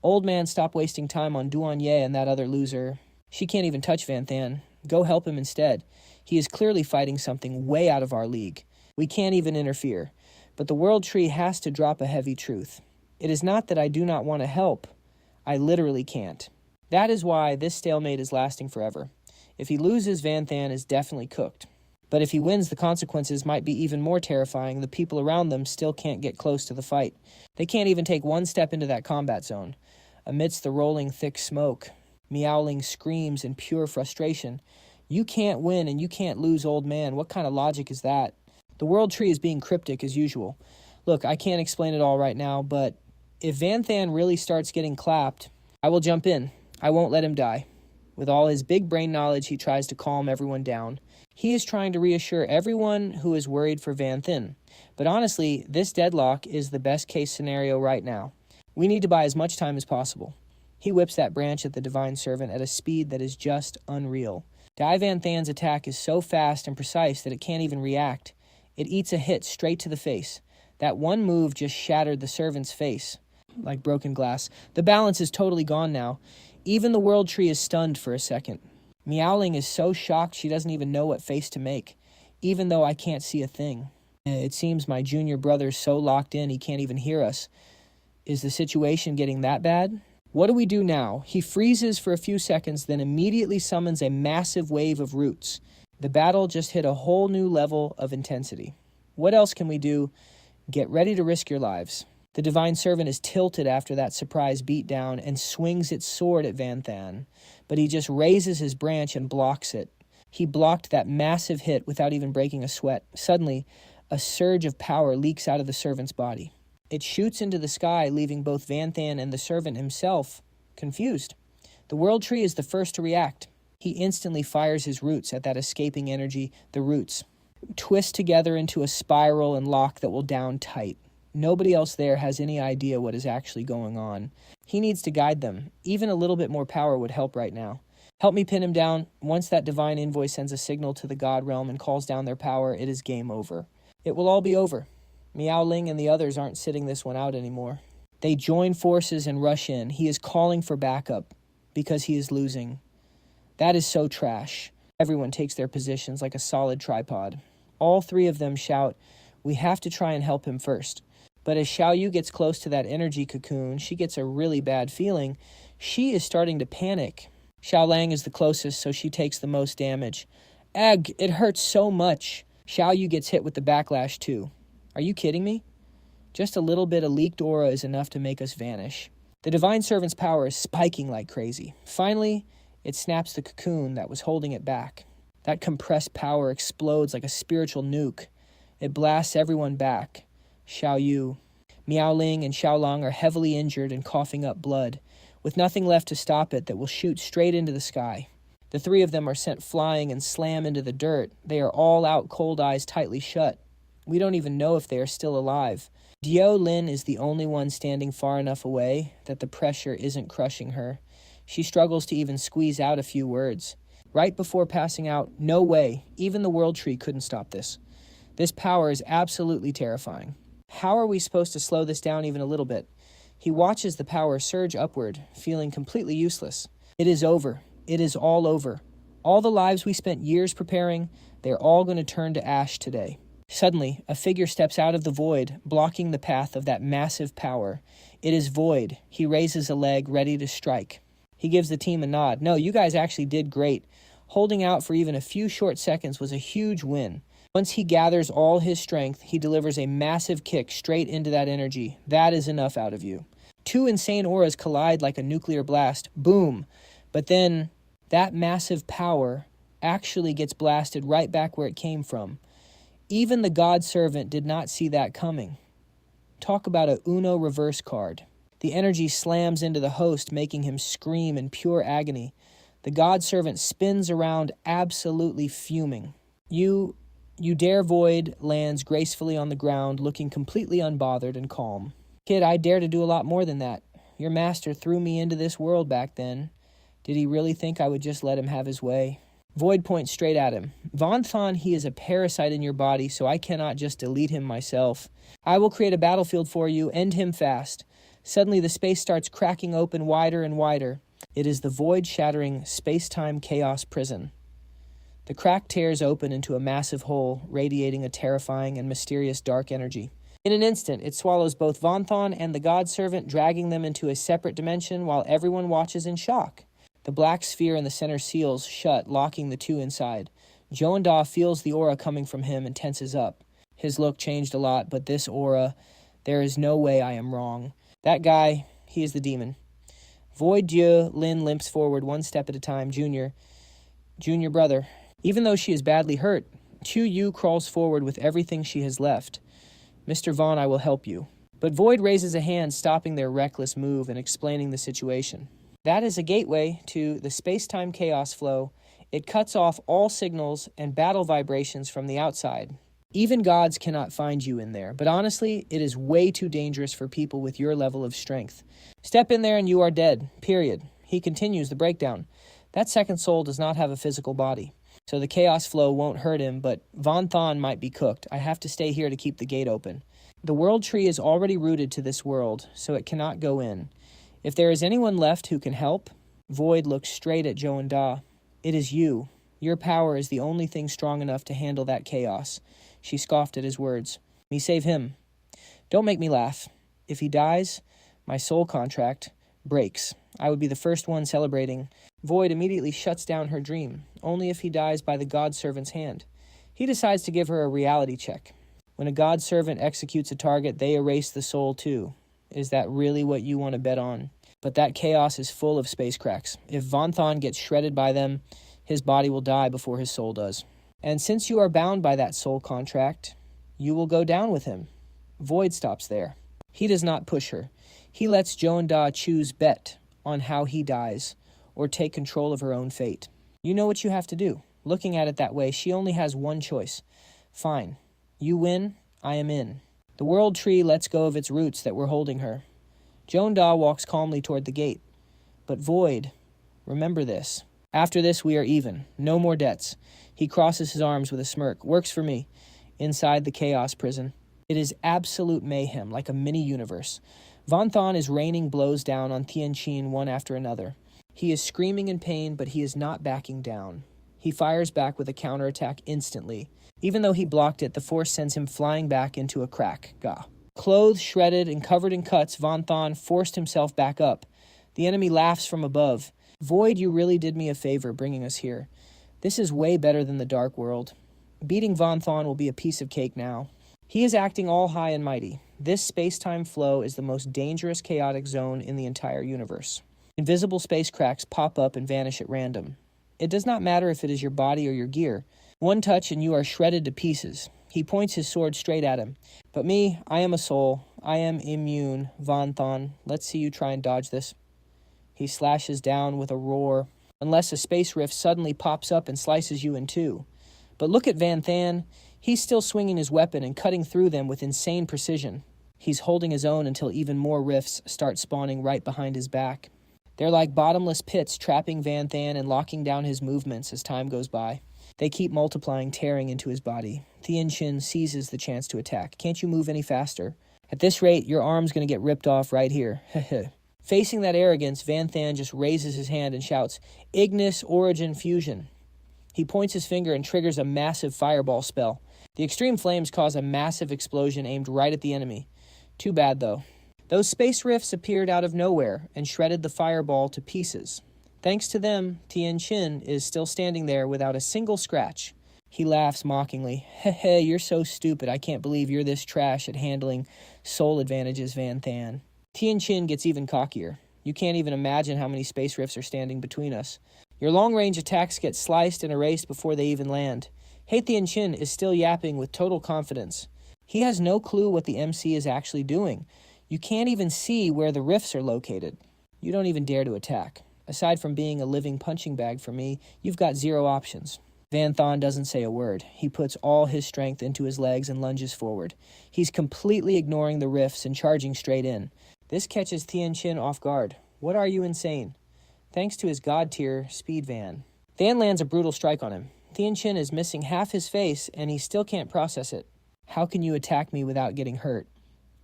Old man, stop wasting time on Duanye and that other loser. She can't even touch Vanthan. Go help him instead. He is clearly fighting something way out of our league. We can't even interfere. But the world tree has to drop a heavy truth. It is not that I do not want to help. I literally can't. That is why this stalemate is lasting forever. If he loses, Vanthan is definitely cooked. But if he wins, the consequences might be even more terrifying. The people around them still can't get close to the fight. They can't even take one step into that combat zone. Amidst the rolling thick smoke, Miao screams in pure frustration. You can't win and you can't lose, old man. What kind of logic is that? The world tree is being cryptic as usual. Look, I can't explain it all right now, but if Vanthan really starts getting clapped, I will jump in. I won't let him die. With all his big brain knowledge, he tries to calm everyone down. He is trying to reassure everyone who is worried for Vanthan. But honestly, this deadlock is the best case scenario right now. We need to buy as much time as possible. He whips that branch at the Divine Servant at a speed that is just unreal. Dai Vanthan's attack is so fast and precise that it can't even react. It eats a hit straight to the face. That one move just shattered the servant's face like broken glass. The balance is totally gone now. Even the world tree is stunned for a second. Miao is so shocked she doesn't even know what face to make, even though I can't see a thing. It seems my junior brother's so locked in he can't even hear us. Is the situation getting that bad? What do we do now? He freezes for a few seconds, then immediately summons a massive wave of roots. The battle just hit a whole new level of intensity. What else can we do? Get ready to risk your lives. The Divine Servant is tilted after that surprise beatdown and swings its sword at Vanthan, but he just raises his branch and blocks it. He blocked that massive hit without even breaking a sweat. Suddenly, a surge of power leaks out of the servant's body. It shoots into the sky, leaving both Vanthan and the servant himself confused. The world tree is the first to react. He instantly fires his roots at that escaping energy. The roots twist together into a spiral and lock that will down tight. Nobody else there has any idea what is actually going on. He needs to guide them. Even a little bit more power would help right now. Help me pin him down. Once that divine envoy sends a signal to the god realm and calls down their power, it is game over. It will all be over. Miao and the others aren't sitting this one out anymore. They join forces and rush in. He is calling for backup because he is losing. That is so trash. Everyone takes their positions like a solid tripod. All three of them shout, "We have to try and help him first." But as Xiao Yu gets close to that energy cocoon, she gets a really bad feeling. She is starting to panic. Xiaolang is the closest, so she takes the most damage. Ag, it hurts so much. Xiao Yu gets hit with the backlash too. Are you kidding me? Just a little bit of leaked aura is enough to make us vanish. The Divine Servant's power is spiking like crazy. Finally, it snaps the cocoon that was holding it back. That compressed power explodes like a spiritual nuke. It blasts everyone back. Xiao Yu, Miao and Xiaolang are heavily injured and coughing up blood, with nothing left to stop it that will shoot straight into the sky. The three of them are sent flying and slam into the dirt. They are all out, cold eyes tightly shut. We don't even know if they are still alive. Dio Lin is the only one standing far enough away that the pressure isn't crushing her. She struggles to even squeeze out a few words. Right before passing out, no way, even the World Tree couldn't stop this. This power is absolutely terrifying. How are we supposed to slow this down even a little bit? He watches the power surge upward, feeling completely useless. It is over. It is all over. All the lives we spent years preparing, they're all going to turn to ash today. Suddenly, a figure steps out of the void, blocking the path of that massive power. It is Void. He raises a leg, ready to strike. He gives the team a nod. No, you guys actually did great. Holding out for even a few short seconds was a huge win. Once he gathers all his strength, he delivers a massive kick straight into that energy. That is enough out of you. Two insane auras collide like a nuclear blast. Boom. But then, that massive power actually gets blasted right back where it came from. Even the God Servant did not see that coming. Talk about a Uno reverse card. The energy slams into the host, making him scream in pure agony. The God Servant spins around, absolutely fuming. You dare Void lands gracefully on the ground, looking completely unbothered and calm. Kid, I dare to do a lot more than that. Your master threw me into this world back then. Did he really think I would just let him have his way? Void points straight at him. Vonthon, he is a parasite in your body, so I cannot just delete him myself. I will create a battlefield for you, end him fast. Suddenly the space starts cracking open wider and wider. It is the void-shattering space-time chaos prison. The crack tears open into a massive hole, radiating a terrifying and mysterious dark energy. In an instant, it swallows both Vonthon and the God Servant, dragging them into a separate dimension while everyone watches in shock. The black sphere in the center seals shut, locking the two inside. Joanda feels the aura coming from him and tenses up. His look changed a lot, but this aura, there is no way I am wrong. That guy, he is the demon. Void Dieu Lin limps forward one step at a time. Junior brother. Even though she is badly hurt, Chu Yu crawls forward with everything she has left. Mr. Vaughn, I will help you. But Void raises a hand, stopping their reckless move and explaining the situation. That is a gateway to the space-time chaos flow. It cuts off all signals and battle vibrations from the outside. Even gods cannot find you in there, but honestly, it is way too dangerous for people with your level of strength. Step in there and you are dead, period. He continues the breakdown. That second soul does not have a physical body, so the chaos flow won't hurt him, but Vonthon might be cooked. I have to stay here to keep the gate open. The World Tree is already rooted to this world, so it cannot go in. If there is anyone left who can help, Void looks straight at Joanda. It is you. Your power is the only thing strong enough to handle that chaos. She scoffed at his words. Me save him. Don't make me laugh. If he dies, my soul contract breaks. I would be the first one celebrating. Void immediately shuts down her dream, only if he dies by the God Servant's hand. He decides to give her a reality check. When a God Servant executes a target, they erase the soul too. Is that really what you want to bet on? But that chaos is full of space cracks. If Vonthon gets shredded by them, his body will die before his soul does. And since you are bound by that soul contract, you will go down with him. Void stops there. He does not push her. He lets Joanda choose bet on how he dies, or take control of her own fate. You know what you have to do. Looking at it that way, she only has one choice. Fine. You win, I am in. The World Tree lets go of its roots that were holding her. Joanda walks calmly toward the gate. But Void, remember this. After this, we are even. No more debts. He crosses his arms with a smirk. Works for me. Inside the chaos prison. It is absolute mayhem, like a mini-universe. Vonthon is raining blows down on Tianqin one after another. He is screaming in pain, but he is not backing down. He fires back with a counterattack instantly. Even though he blocked it, the force sends him flying back into a crack. Gah. Clothes shredded and covered in cuts, Vonthon forced himself back up. The enemy laughs from above. Void, you really did me a favor bringing us here. This is way better than the Dark World. Beating Vonthon will be a piece of cake now. He is acting all high and mighty. This space-time flow is the most dangerous chaotic zone in the entire universe. Invisible space cracks pop up and vanish at random. It does not matter if it is your body or your gear. One touch and you are shredded to pieces. He points his sword straight at him. But me, I am a soul. I am immune, Vonthon. Let's see you try and dodge this. He slashes down with a roar, unless a space rift suddenly pops up and slices you in two. But look at Van Than. He's still swinging his weapon and cutting through them with insane precision. He's holding his own until even more rifts start spawning right behind his back. They're like bottomless pits trapping Van Than and locking down his movements as time goes by. They keep multiplying, tearing into his body. Tian Qin seizes the chance to attack. Can't you move any faster? At this rate, your arm's going to get ripped off right here. Facing that arrogance, Van Than just raises his hand and shouts, Ignis Origin Fusion. He points his finger and triggers a massive fireball spell. The extreme flames cause a massive explosion aimed right at the enemy. Too bad, though. Those space rifts appeared out of nowhere and shredded the fireball to pieces. Thanks to them, Tian Qin is still standing there without a single scratch. He laughs mockingly. Heh, you're so stupid. I can't believe you're this trash at handling soul advantages, Van Than. Tian Qin gets even cockier. You can't even imagine how many space rifts are standing between us. Your long-range attacks get sliced and erased before they even land. Hey, Tian Qin is still yapping with total confidence. He has no clue what the MC is actually doing. You can't even see where the rifts are located. You don't even dare to attack. Aside from being a living punching bag for me, you've got zero options. Van Than doesn't say a word. He puts all his strength into his legs and lunges forward. He's completely ignoring the rifts and charging straight in. This catches Tian Qin off guard. What are you, insane? Thanks to his god-tier speed Van. Van lands a brutal strike on him. Tian Qin is missing half his face, and he still can't process it. How can you attack me without getting hurt?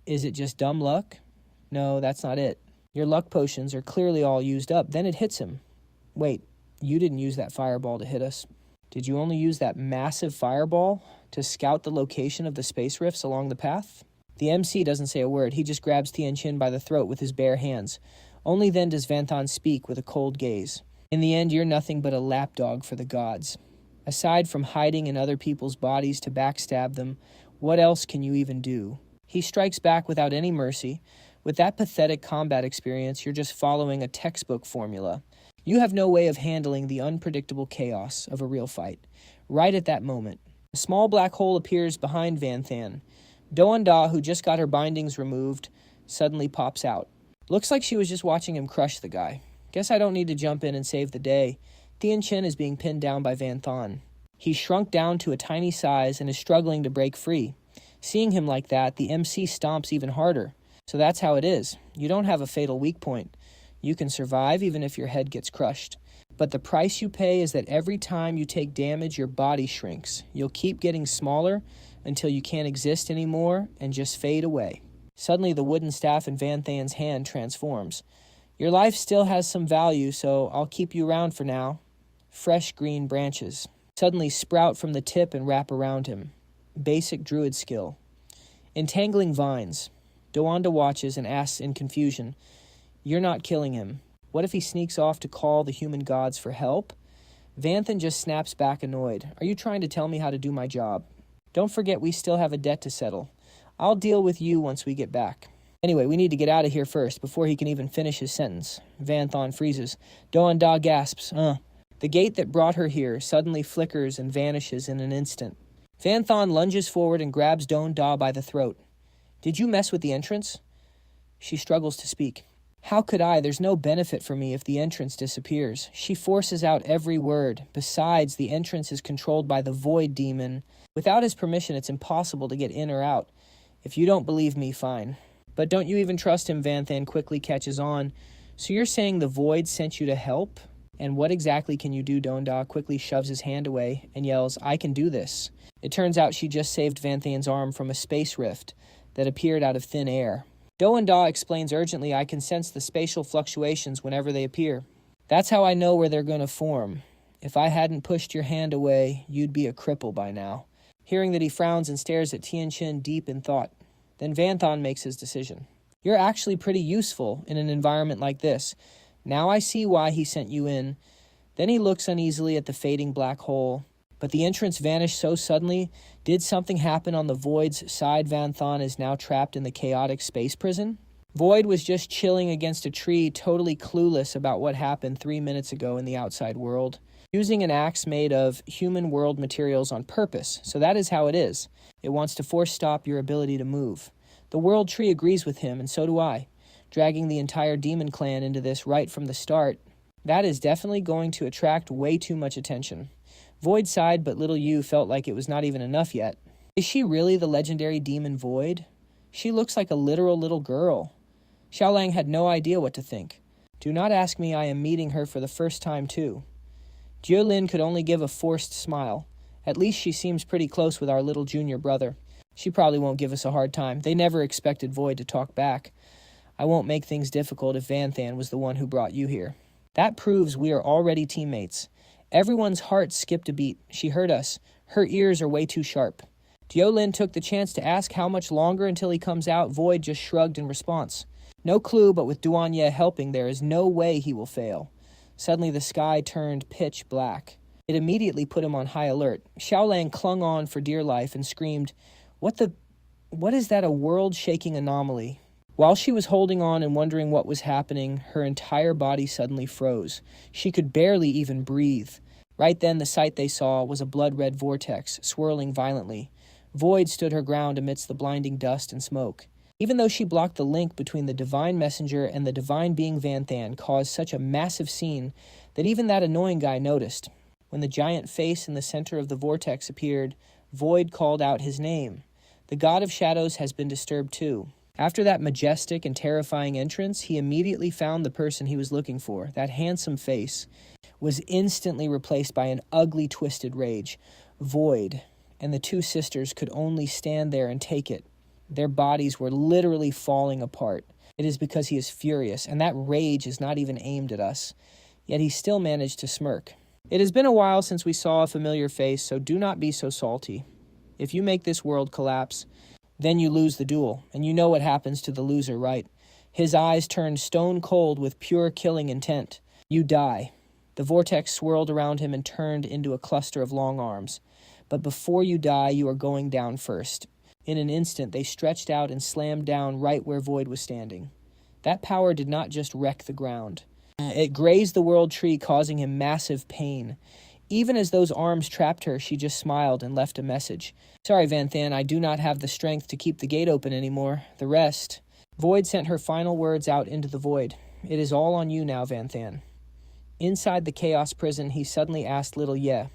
Is it just dumb luck? No, that's not it. Your luck potions are clearly all used up. Then it hits him. Wait, you didn't use that fireball to hit us. Did you only use that massive fireball to scout the location of the space rifts along the path? The MC doesn't say a word. He just grabs Tian Qin by the throat with his bare hands. Only then does Van Than speak with a cold gaze. In the end, you're nothing but a lapdog for the gods. Aside from hiding in other people's bodies to backstab them, what else can you even do? He strikes back without any mercy. With that pathetic combat experience, you're just following a textbook formula. You have no way of handling the unpredictable chaos of a real fight. Right at that moment, a small black hole appears behind Van Than. Da, who just got her bindings removed, suddenly pops out. Looks like she was just watching him crush the guy. Guess I don't need to jump in and save the day. Tian Qin is being pinned down by Van Than. He's shrunk down to a tiny size and is struggling to break free. Seeing him like that, the MC stomps even harder. So that's how it is. You don't have a fatal weak point. You can survive even if your head gets crushed. But the price you pay is that every time you take damage, your body shrinks. You'll keep getting smaller until you can't exist anymore and just fade away. Suddenly, the wooden staff in Van Than's hand transforms. Your life still has some value, so I'll keep you around for now. Fresh green branches suddenly sprout from the tip and wrap around him. Basic druid skill. Entangling vines. Doanda watches and asks in confusion, You're not killing him. What if he sneaks off to call the human gods for help? Van Than just snaps back annoyed. Are you trying to tell me how to do my job? Don't forget we still have a debt to settle. I'll deal with you once we get back. Anyway, we need to get out of here first before he can even finish his sentence. Van Than freezes. Da gasps. The gate that brought her here suddenly flickers and vanishes in an instant. Van Than lunges forward and grabs Da by the throat. Did you mess with the entrance? She struggles to speak. How could I? There's no benefit for me if the entrance disappears. She forces out every word. Besides, the entrance is controlled by the Void Demon. Without his permission, it's impossible to get in or out. If you don't believe me, fine. But don't you even trust him, Van Than quickly catches on. So you're saying the Void sent you to help? And what exactly can you do? Da quickly shoves his hand away and yells, I can do this. It turns out she just saved Van Than's arm from a space rift that appeared out of thin air. Da explains urgently, I can sense the spatial fluctuations whenever they appear. That's how I know where they're going to form. If I hadn't pushed your hand away, you'd be a cripple by now. Hearing that he frowns and stares at Tian Qin deep in thought. Then Van Than makes his decision. You're actually pretty useful in an environment like this. Now I see why he sent you in. Then he looks uneasily at the fading black hole. But the entrance vanished so suddenly. Did something happen on the Void's side? Van Than is now trapped in the chaotic space prison? Void was just chilling against a tree, totally clueless about what happened 3 minutes ago in the outside world. Using an axe made of human world materials on purpose. So that is how it is. It wants to force stop your ability to move. The world tree agrees with him, and so do I. Dragging the entire demon clan into this right from the start, that is definitely going to attract way too much attention. Void sighed, but little you felt like it was not even enough yet. Is she really the legendary demon Void? She looks like a literal little girl. Xiaolang had no idea what to think. Do not ask me, I am meeting her for the first time too. Jiolin could only give a forced smile. At least she seems pretty close with our little junior brother. She probably won't give us a hard time. They never expected Void to talk back. I won't make things difficult if Vanthan was the one who brought you here. That proves we are already teammates. Everyone's heart skipped a beat. She heard us. Her ears are way too sharp. Jiolin took the chance to ask how much longer until he comes out. Void just shrugged in response. No clue, but with Duanye helping, there is no way he will fail. Suddenly the sky turned pitch black. It immediately put him on high alert. Xiaolang clung on for dear life and screamed, What is that, a world-shaking anomaly? While she was holding on and wondering what was happening, her entire body suddenly froze. She could barely even breathe. Right then, the sight they saw was a blood-red vortex, swirling violently. Void stood her ground amidst the blinding dust and smoke. Even though she blocked the link between the divine messenger and the divine being Vanthan caused such a massive scene that even that annoying guy noticed. When the giant face in the center of the vortex appeared, Void called out his name. The god of shadows has been disturbed too. After that majestic and terrifying entrance, he immediately found the person he was looking for. That handsome face was instantly replaced by an ugly, twisted rage. Void and the two sisters could only stand there and take it. Their bodies were literally falling apart. It is because he is furious, and that rage is not even aimed at us. Yet he still managed to smirk. It has been a while since we saw a familiar face, so do not be so salty. If you make this world collapse, then you lose the duel, and you know what happens to the loser, right? His eyes turned stone cold with pure killing intent. You die. The vortex swirled around him and turned into a cluster of long arms. But before you die, you are going down first. In an instant, they stretched out and slammed down right where Void was standing. That power did not just wreck the ground. It grazed the world tree, causing him massive pain. Even as those arms trapped her, she just smiled and left a message. Sorry, Vanthan, I do not have the strength to keep the gate open anymore. The rest. Void sent her final words out into the void. It is all on you now, Vanthan. Inside the chaos prison, he suddenly asked little Ye,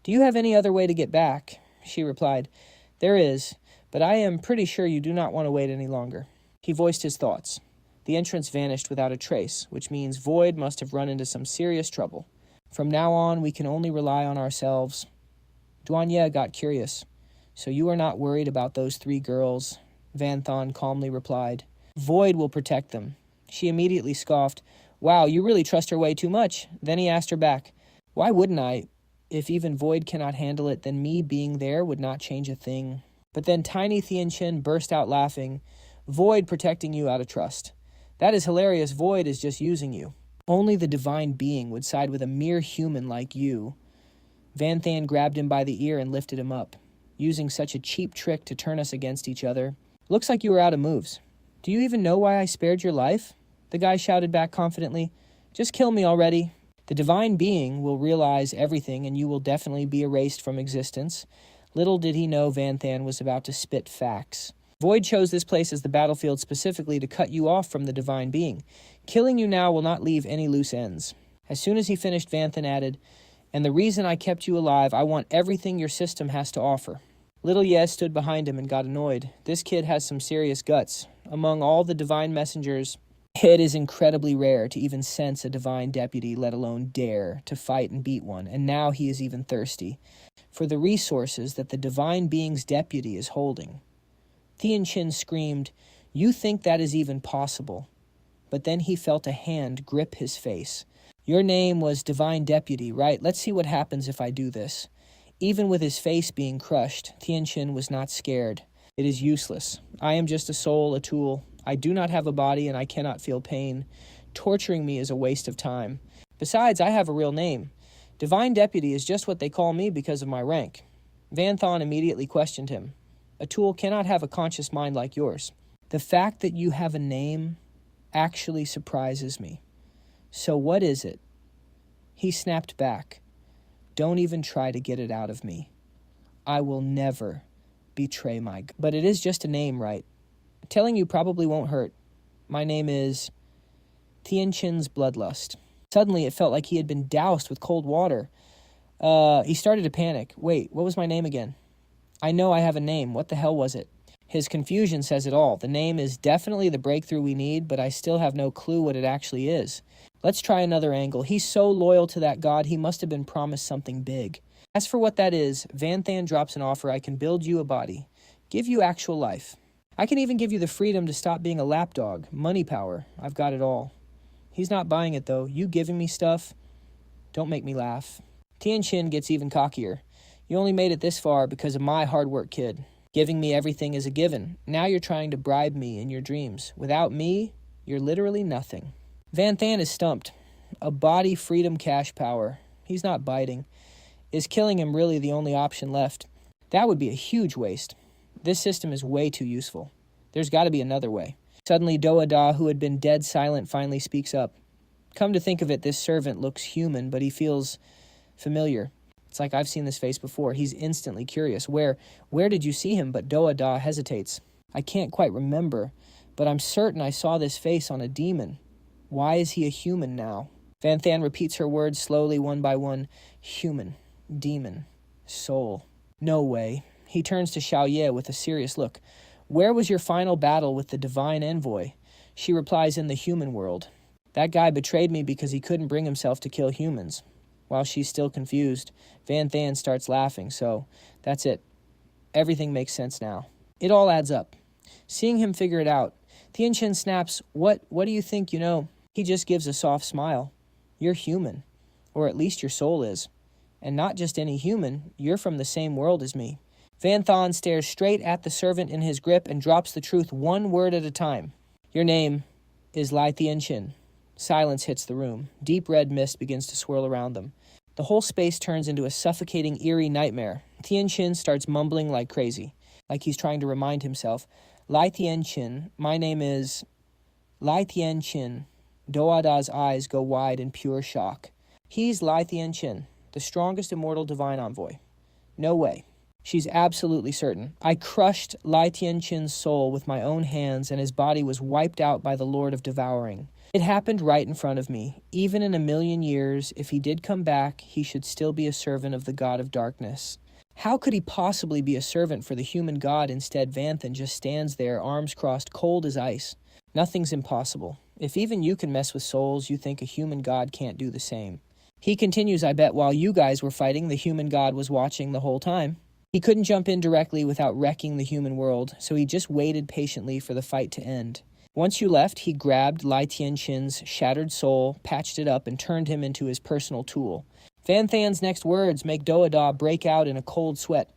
Do you have any other way to get back? She replied, There is, but I am pretty sure you do not want to wait any longer. He voiced his thoughts. The entrance vanished without a trace, which means Void must have run into some serious trouble. From now on, we can only rely on ourselves. Duanye got curious. So you are not worried about those 3 girls? Vanthan calmly replied. Void will protect them. She immediately scoffed. Wow, you really trust her way too much. Then he asked her back. Why wouldn't I? If even Void cannot handle it, then me being there would not change a thing. But then tiny Tianqin burst out laughing. Void protecting you out of trust. That is hilarious. Void is just using you. Only the divine being would side with a mere human like you. Vanthan grabbed him by the ear and lifted him up, using such a cheap trick to turn us against each other. Looks like you were out of moves. Do you even know why I spared your life? The guy shouted back confidently. Just kill me already. The divine being will realize everything and you will definitely be erased from existence. Little did he know Vanthan was about to spit facts. Void chose this place as the battlefield specifically to cut you off from the divine being. Killing you now will not leave any loose ends. As soon as he finished, Vanthan added, And the reason I kept you alive, I want everything your system has to offer. Little Yes stood behind him and got annoyed. This kid has some serious guts. Among all the divine messengers, it is incredibly rare to even sense a divine deputy, let alone dare to fight and beat one, and now he is even thirsty for the resources that the divine being's deputy is holding. Tianqin screamed, You think that is even possible? But then he felt a hand grip his face. Your name was Divine Deputy, right? Let's see what happens if I do this. Even with his face being crushed, Tianqin was not scared. It is useless. I am just a soul, a tool. I do not have a body and I cannot feel pain. Torturing me is a waste of time. Besides, I have a real name. Divine Deputy is just what they call me because of my rank. Vanthan immediately questioned him. A tool cannot have a conscious mind like yours. The fact that you have a name actually surprises me. So what is it? He snapped back. Don't even try to get it out of me. I will never betray my... But it is just a name, right? Telling you probably won't hurt. My name is Tianqin's Bloodlust. Suddenly it felt like he had been doused with cold water. He started to panic. Wait, what was my name again? I know I have a name. What the hell was it? His confusion says it all. The name is definitely the breakthrough we need, but I still have no clue what it actually is. Let's try another angle. He's so loyal to that god, he must have been promised something big. As for what that is, Vanthan drops an offer. I can build you a body, give you actual life. I can even give you the freedom to stop being a lapdog, money power. I've got it all. He's not buying it, though. You giving me stuff? Don't make me laugh. Tianqin gets even cockier. You only made it this far because of my hard work, kid. Giving me everything is a given. Now you're trying to bribe me in your dreams. Without me, you're literally nothing. Vanthan is stumped. A body, freedom, cash, power. He's not biting. Is killing him really the only option left? That would be a huge waste. This system is way too useful. There's got to be another way. Suddenly, Doada, who had been dead silent, finally speaks up. Come to think of it, this servant looks human, but he feels familiar. It's like I've seen this face before. He's instantly curious. Where did you see him? But Doada hesitates. I can't quite remember, but I'm certain I saw this face on a demon. Why is he a human now? Vanthan repeats her words slowly, one by one. Human, demon, soul. No way. He turns to Xiaoye with a serious look. Where was your final battle with the divine envoy? She replies, in the human world. That guy betrayed me because he couldn't bring himself to kill humans. While she's still confused, Vanthan starts laughing, so that's it. Everything makes sense now. It all adds up. Seeing him figure it out, Tianqin snaps, What do you think you know? He just gives a soft smile. You're human, or at least your soul is. And not just any human, you're from the same world as me. Vanthan stares straight at the servant in his grip and drops the truth one word at a time. Your name is Lai Tianqin. Silence hits the room. Deep red mist begins to swirl around them. The whole space turns into a suffocating, eerie nightmare. Tianqin starts mumbling like crazy, like he's trying to remind himself. Lai Tianqin, my name is... Lai Tianqin. Doada's eyes go wide in pure shock. He's Lai Tianqin, the strongest immortal divine envoy. No way. She's absolutely certain. I crushed Lai Tianqin's soul with my own hands, and his body was wiped out by the Lord of Devouring. It happened right in front of me. Even in 1,000,000 years, if he did come back, he should still be a servant of the god of darkness. How could he possibly be a servant for the human god? Instead, Vanthan just stands there, arms crossed, cold as ice. Nothing's impossible. If even you can mess with souls, you think a human god can't do the same. He continues, I bet while you guys were fighting, the human god was watching the whole time. He couldn't jump in directly without wrecking the human world, so he just waited patiently for the fight to end. Once you left, he grabbed Lai Tianqin's shattered soul, patched it up, and turned him into his personal tool. Vanthan's next words make Doada break out in a cold sweat.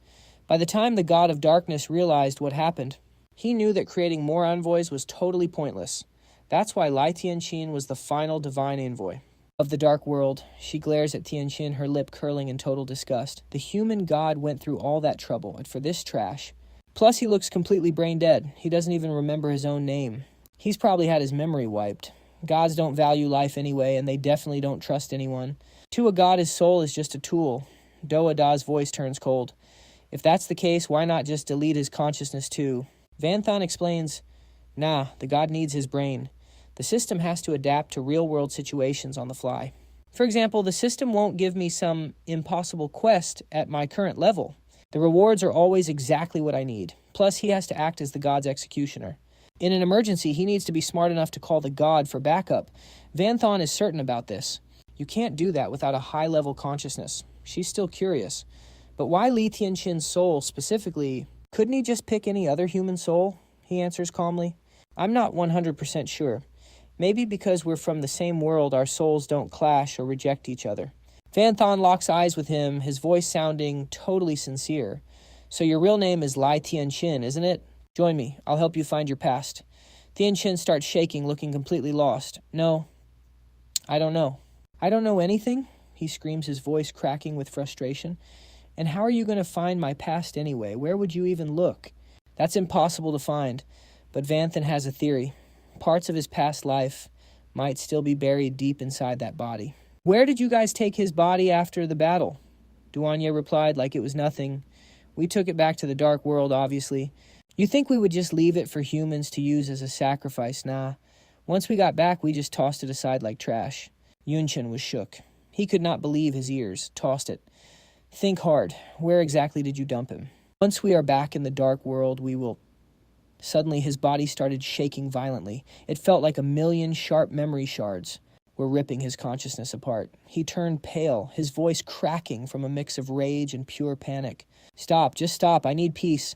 By the time the god of darkness realized what happened, he knew that creating more envoys was totally pointless. That's why Lai Tianqin was the final divine envoy. Of the dark world, she glares at Tianqin, her lip curling in total disgust. The human god went through all that trouble, and for this trash. Plus, he looks completely brain dead. He doesn't even remember his own name. He's probably had his memory wiped. Gods don't value life anyway, and they definitely don't trust anyone. To a god, his soul is just a tool. Doada's voice turns cold. If that's the case, why not just delete his consciousness too? Vanthan explains, Nah, the god needs his brain. The system has to adapt to real-world situations on the fly. For example, the system won't give me some impossible quest at my current level. The rewards are always exactly what I need. Plus, he has to act as the god's executioner. In an emergency, he needs to be smart enough to call the god for backup. Vanthan is certain about this. You can't do that without a high-level consciousness. She's still curious. But why Li Tianqin's soul specifically? Couldn't he just pick any other human soul? He answers calmly. I'm not 100% sure. Maybe because we're from the same world, our souls don't clash or reject each other. Vanthan locks eyes with him, his voice sounding totally sincere. So your real name is Lai Tianqin, isn't it? Join me. I'll help you find your past. Tianqin starts shaking, looking completely lost. No, I don't know. I don't know anything? He screams, his voice cracking with frustration. And how are you going to find my past anyway? Where would you even look? That's impossible to find. But Vanthan has a theory. Parts of his past life might still be buried deep inside that body. Where did you guys take his body after the battle? Duanya replied like it was nothing. We took it back to the dark world, obviously. You think we would just leave it for humans to use as a sacrifice? Nah. Once we got back, we just tossed it aside like trash. Yunchen was shook. He could not believe his ears. Tossed it. Think hard. Where exactly did you dump him? Once we are back in the dark world, we will... Suddenly, his body started shaking violently. It felt like a million sharp memory shards were ripping his consciousness apart. He turned pale, his voice cracking from a mix of rage and pure panic. "Stop, just stop. I need peace.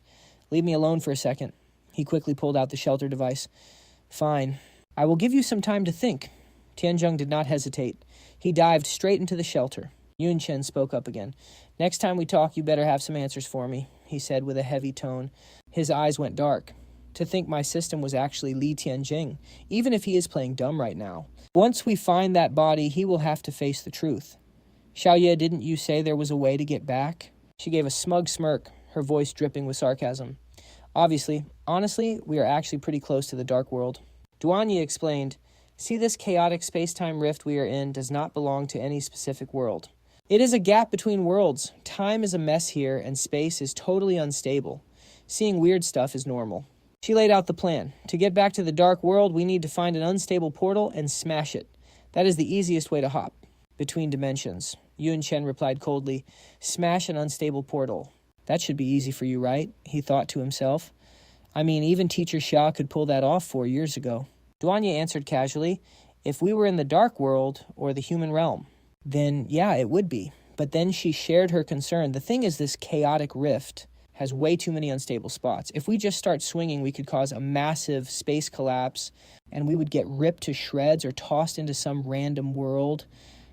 Leave me alone for a second." He quickly pulled out the shelter device. "Fine. I will give you some time to think." Tianzheng did not hesitate. He dived straight into the shelter. Yun Chen spoke up again. "Next time we talk, you better have some answers for me," he said with a heavy tone. His eyes went dark. "To think my system was actually Li Tianjing, even if he is playing dumb right now. Once we find that body, he will have to face the truth." "Xiaoye, didn't you say there was a way to get back?" She gave a smug smirk, her voice dripping with sarcasm. Honestly, we are actually pretty close to the dark world." Duanye explained, "See, this chaotic space-time rift we are in does not belong to any specific world. It is a gap between worlds. Time is a mess here, and space is totally unstable. Seeing weird stuff is normal." She laid out the plan. "To get back to the dark world, we need to find an unstable portal and smash it. That is the easiest way to hop between dimensions." Yun Chen replied coldly, "Smash an unstable portal. That should be easy for you, right?" he thought to himself. "I mean, even Teacher Xia could pull that off 4 years ago." Duanye answered casually, "If we were in the dark world or the human realm, then yeah, it would be." But then she shared her concern. "The thing is, this chaotic rift has way too many unstable spots. If we just start swinging, we could cause a massive space collapse, and we would get ripped to shreds or tossed into some random world."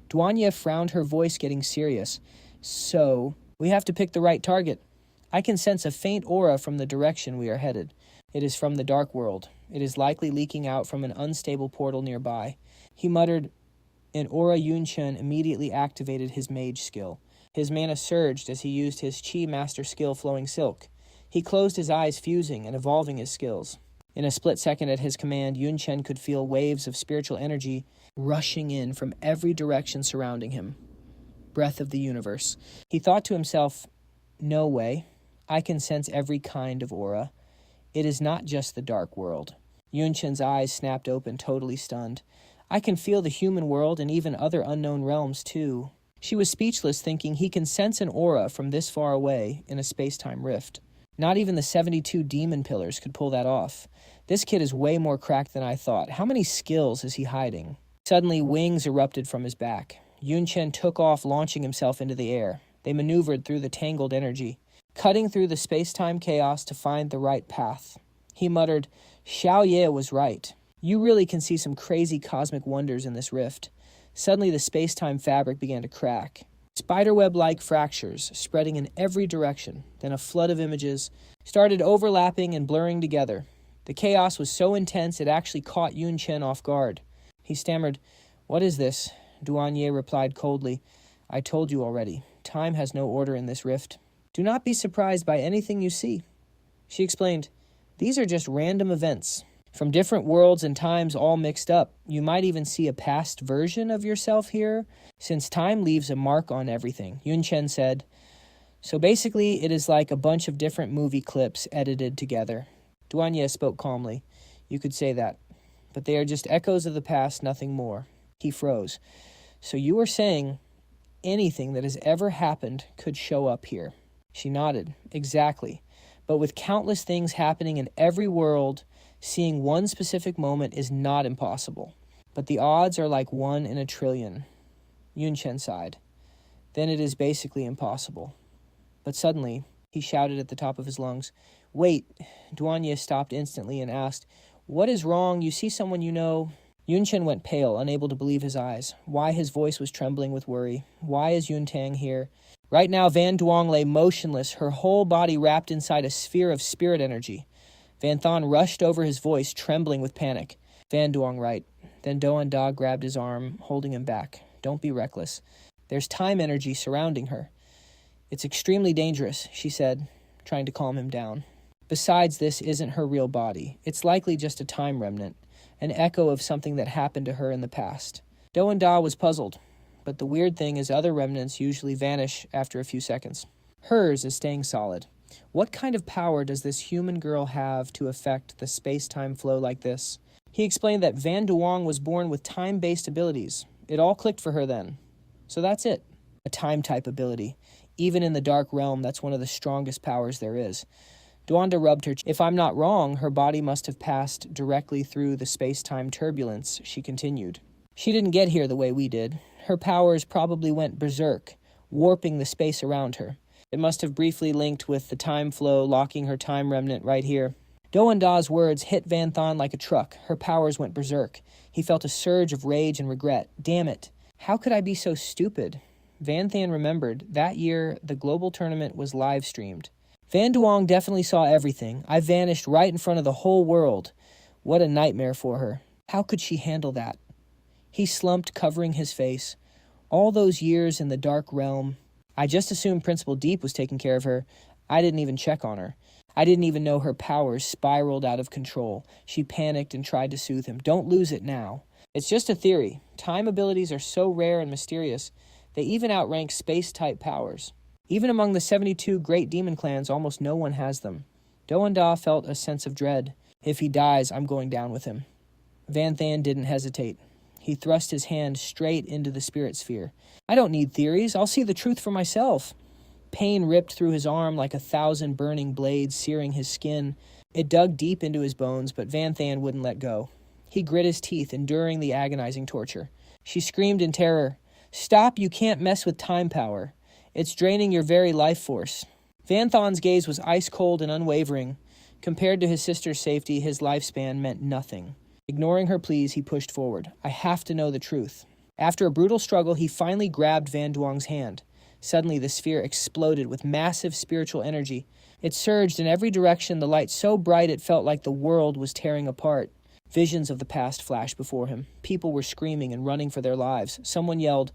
Duanya frowned, her voice getting serious. "So, we have to pick the right target. I can sense a faint aura from the direction we are headed. It is from the dark world. It is likely leaking out from an unstable portal nearby." He muttered. In aura, Yun Chen immediately activated his mage skill. His mana surged as he used his Chi master skill, Flowing Silk. He closed his eyes, fusing and evolving his skills. In a split second at his command, Yun Chen could feel waves of spiritual energy rushing in from every direction surrounding him. Breath of the universe. He thought to himself, "No way. I can sense every kind of aura. It is not just the dark world." Yun Chen's eyes snapped open, totally stunned. "I can feel the human world and even other unknown realms, too." She was speechless, thinking he can sense an aura from this far away in a space-time rift. Not even the 72 demon pillars could pull that off. This kid is way more cracked than I thought. How many skills is he hiding? Suddenly, wings erupted from his back. Yun Chen took off, launching himself into the air. They maneuvered through the tangled energy, cutting through the space-time chaos to find the right path. He muttered, "Xiaoye was right. You really can see some crazy cosmic wonders in this rift." Suddenly, the space-time fabric began to crack. Spiderweb-like fractures spreading in every direction. Then a flood of images started overlapping and blurring together. The chaos was so intense it actually caught Yun Chen off guard. He stammered, "What is this?" Duanye replied coldly, "I told you already. Time has no order in this rift. Do not be surprised by anything you see." She explained, "These are just random events from different worlds and times all mixed up. You might even see a past version of yourself here, since time leaves a mark on everything." Yun Chen said, "So basically, it is like a bunch of different movie clips edited together." Duanye spoke calmly. "You could say that. But they are just echoes of the past, nothing more." He froze. "So you are saying anything that has ever happened could show up here?" She nodded. "Exactly. But with countless things happening in every world, seeing one specific moment is not impossible. But the odds are like 1 in a trillion." Yun Chen sighed. "Then it is basically impossible." But suddenly, he shouted at the top of his lungs, "Wait!" Duanye stopped instantly and asked, "What is wrong? You see someone you know?" Yun Chen went pale, unable to believe his eyes. Why his voice was trembling with worry. Why is Yun Tang here? Right now, Van Duong lay motionless, her whole body wrapped inside a sphere of spirit energy. Van Thon rushed over his voice, trembling with panic. "Van Duong, right." Then Doan Da grabbed his arm, holding him back. "Don't be reckless. There's time energy surrounding her. It's extremely dangerous," she said, trying to calm him down. "Besides, this isn't her real body. It's likely just a time remnant, an echo of something that happened to her in the past." Doan Da was puzzled, but the weird thing is other remnants usually vanish after a few seconds. Hers is staying solid. What kind of power does this human girl have to affect the space-time flow like this? He explained that Van Duong was born with time-based abilities. It all clicked for her then. So that's it. A time-type ability. Even in the dark realm, that's one of the strongest powers there is. Dwanda rubbed her. If I'm not wrong, her body must have passed directly through the space-time turbulence, she continued. She didn't get here the way we did. Her powers probably went berserk, warping the space around her. It must have briefly linked with the time flow, locking her time remnant right here. Doanda's words hit Van Thon like a truck. Her powers went berserk. He felt a surge of rage and regret. Damn it. How could I be so stupid? Van Than remembered. That year, the global tournament was live-streamed. Van Duong definitely saw everything. I vanished right in front of the whole world. What a nightmare for her. How could she handle that? He slumped, covering his face. All those years in the dark realm. I just assumed Principal Deep was taking care of her. I didn't even check on her. I didn't even know her powers spiraled out of control. She panicked and tried to soothe him. Don't lose it now. It's just a theory. Time abilities are so rare and mysterious, they even outrank space-type powers. Even among the 72 great demon clans, almost no one has them. Doanda felt a sense of dread. If he dies, I'm going down with him. Van Than didn't hesitate. He thrust his hand straight into the spirit sphere. I don't need theories. I'll see the truth for myself. Pain ripped through his arm like 1,000 burning blades, searing his skin. It dug deep into his bones, but Van Than wouldn't let go. He grit his teeth, enduring the agonizing torture. She screamed in terror. Stop, you can't mess with time power. It's draining your very life force. Van Thon's gaze was ice-cold and unwavering. Compared to his sister's safety, his lifespan meant nothing. Ignoring her pleas, he pushed forward. I have to know the truth. After a brutal struggle, he finally grabbed Van Duong's hand. Suddenly, the sphere exploded with massive spiritual energy. It surged in every direction, the light so bright it felt like the world was tearing apart. Visions of the past flashed before him. People were screaming and running for their lives. Someone yelled,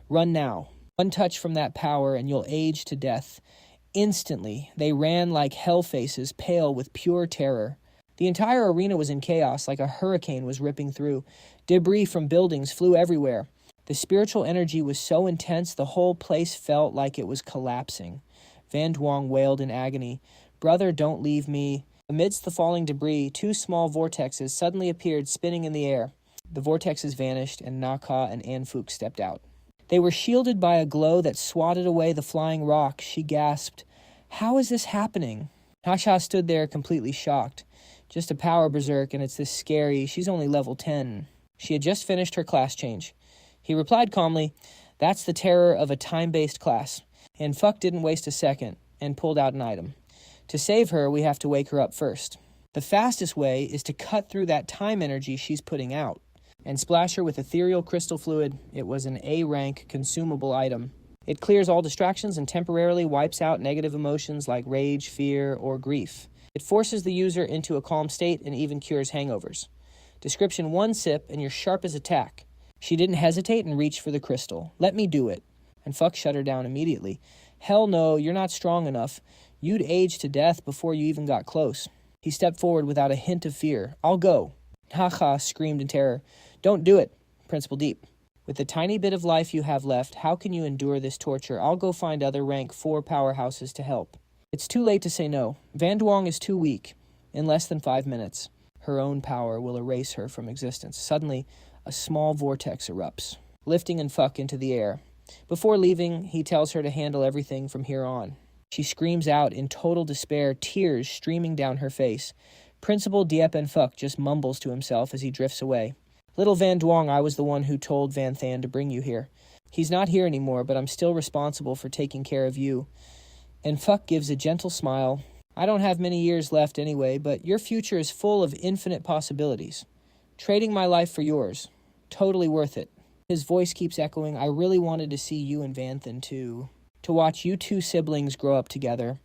"Run now. One touch from that power and you'll age to death." Instantly, they ran like hell faces, pale with pure terror. The entire arena was in chaos, like a hurricane was ripping through. Debris from buildings flew everywhere. The spiritual energy was so intense, the whole place felt like it was collapsing. Van Duong wailed in agony, "Brother, don't leave me." Amidst the falling debris, 2 small vortexes suddenly appeared, spinning in the air. The vortexes vanished, and Naka and Anfuk stepped out. They were shielded by a glow that swatted away the flying rock. She gasped, "How is this happening?" Nasha stood there completely shocked. "Just a power berserk, and it's this scary. She's only level 10. She had just finished her class change. He replied calmly, "That's the terror of a time-based class." And Fuck didn't waste a second and pulled out an item. To save her, we have to wake her up first. The fastest way is to cut through that time energy she's putting out and splash her with ethereal crystal fluid. It was an A-rank consumable item. It clears all distractions and temporarily wipes out negative emotions like rage, fear, or grief. It forces the user into a calm state and even cures hangovers. Description: 1 sip and you're sharp as a tack. She didn't hesitate and reached for the crystal. "Let me do it." And Fuck shut her down immediately. "Hell no, you're not strong enough. You'd age to death before you even got close." He stepped forward without a hint of fear. "I'll go." Haha screamed in terror. "Don't do it, Principal Deep. With the tiny bit of life you have left, how can you endure this torture? I'll go find other rank 4 powerhouses to help." It's too late to say no. Van Duong is too weak. In less than 5 minutes, her own power will erase her from existence. Suddenly, a small vortex erupts, lifting and Fuck into the air. Before leaving, he tells her to handle everything from here on. She screams out in total despair, tears streaming down her face. Principal Diep and Fuck just mumbles to himself as he drifts away. "Little Van Duong, I was the one who told Van Than to bring you here. He's not here anymore, but I'm still responsible for taking care of you." And Fuck gives a gentle smile. "I don't have many years left anyway, but your future is full of infinite possibilities. Trading my life for yours. Totally worth it." His voice keeps echoing, "I really wanted to see you and Van Than too. To watch you 2 siblings grow up together.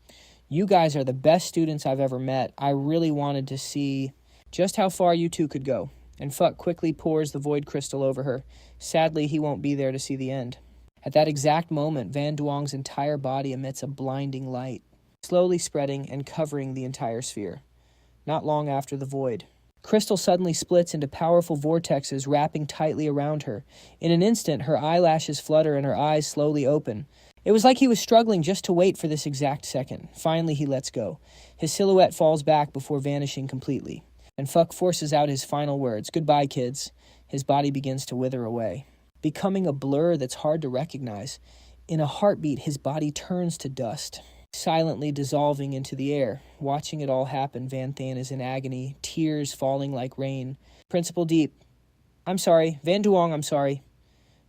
You guys are the best students I've ever met. I really wanted to see just how far you 2 could go." And Fuck quickly pours the void crystal over her. Sadly, he won't be there to see the end. At that exact moment, Van Duong's entire body emits a blinding light, slowly spreading and covering the entire sphere. Not long after the void, crystal suddenly splits into powerful vortexes wrapping tightly around her. In an instant, her eyelashes flutter and her eyes slowly open. It was like he was struggling just to wait for this exact second. Finally, he lets go. His silhouette falls back before vanishing completely. And Fuck forces out his final words, "Goodbye, kids." His body begins to wither away, becoming a blur that's hard to recognize. In a heartbeat, his body turns to dust, silently dissolving into the air. Watching it all happen, Van Than is in agony, tears falling like rain. Principal Deep, I'm sorry. Van Duong, I'm sorry.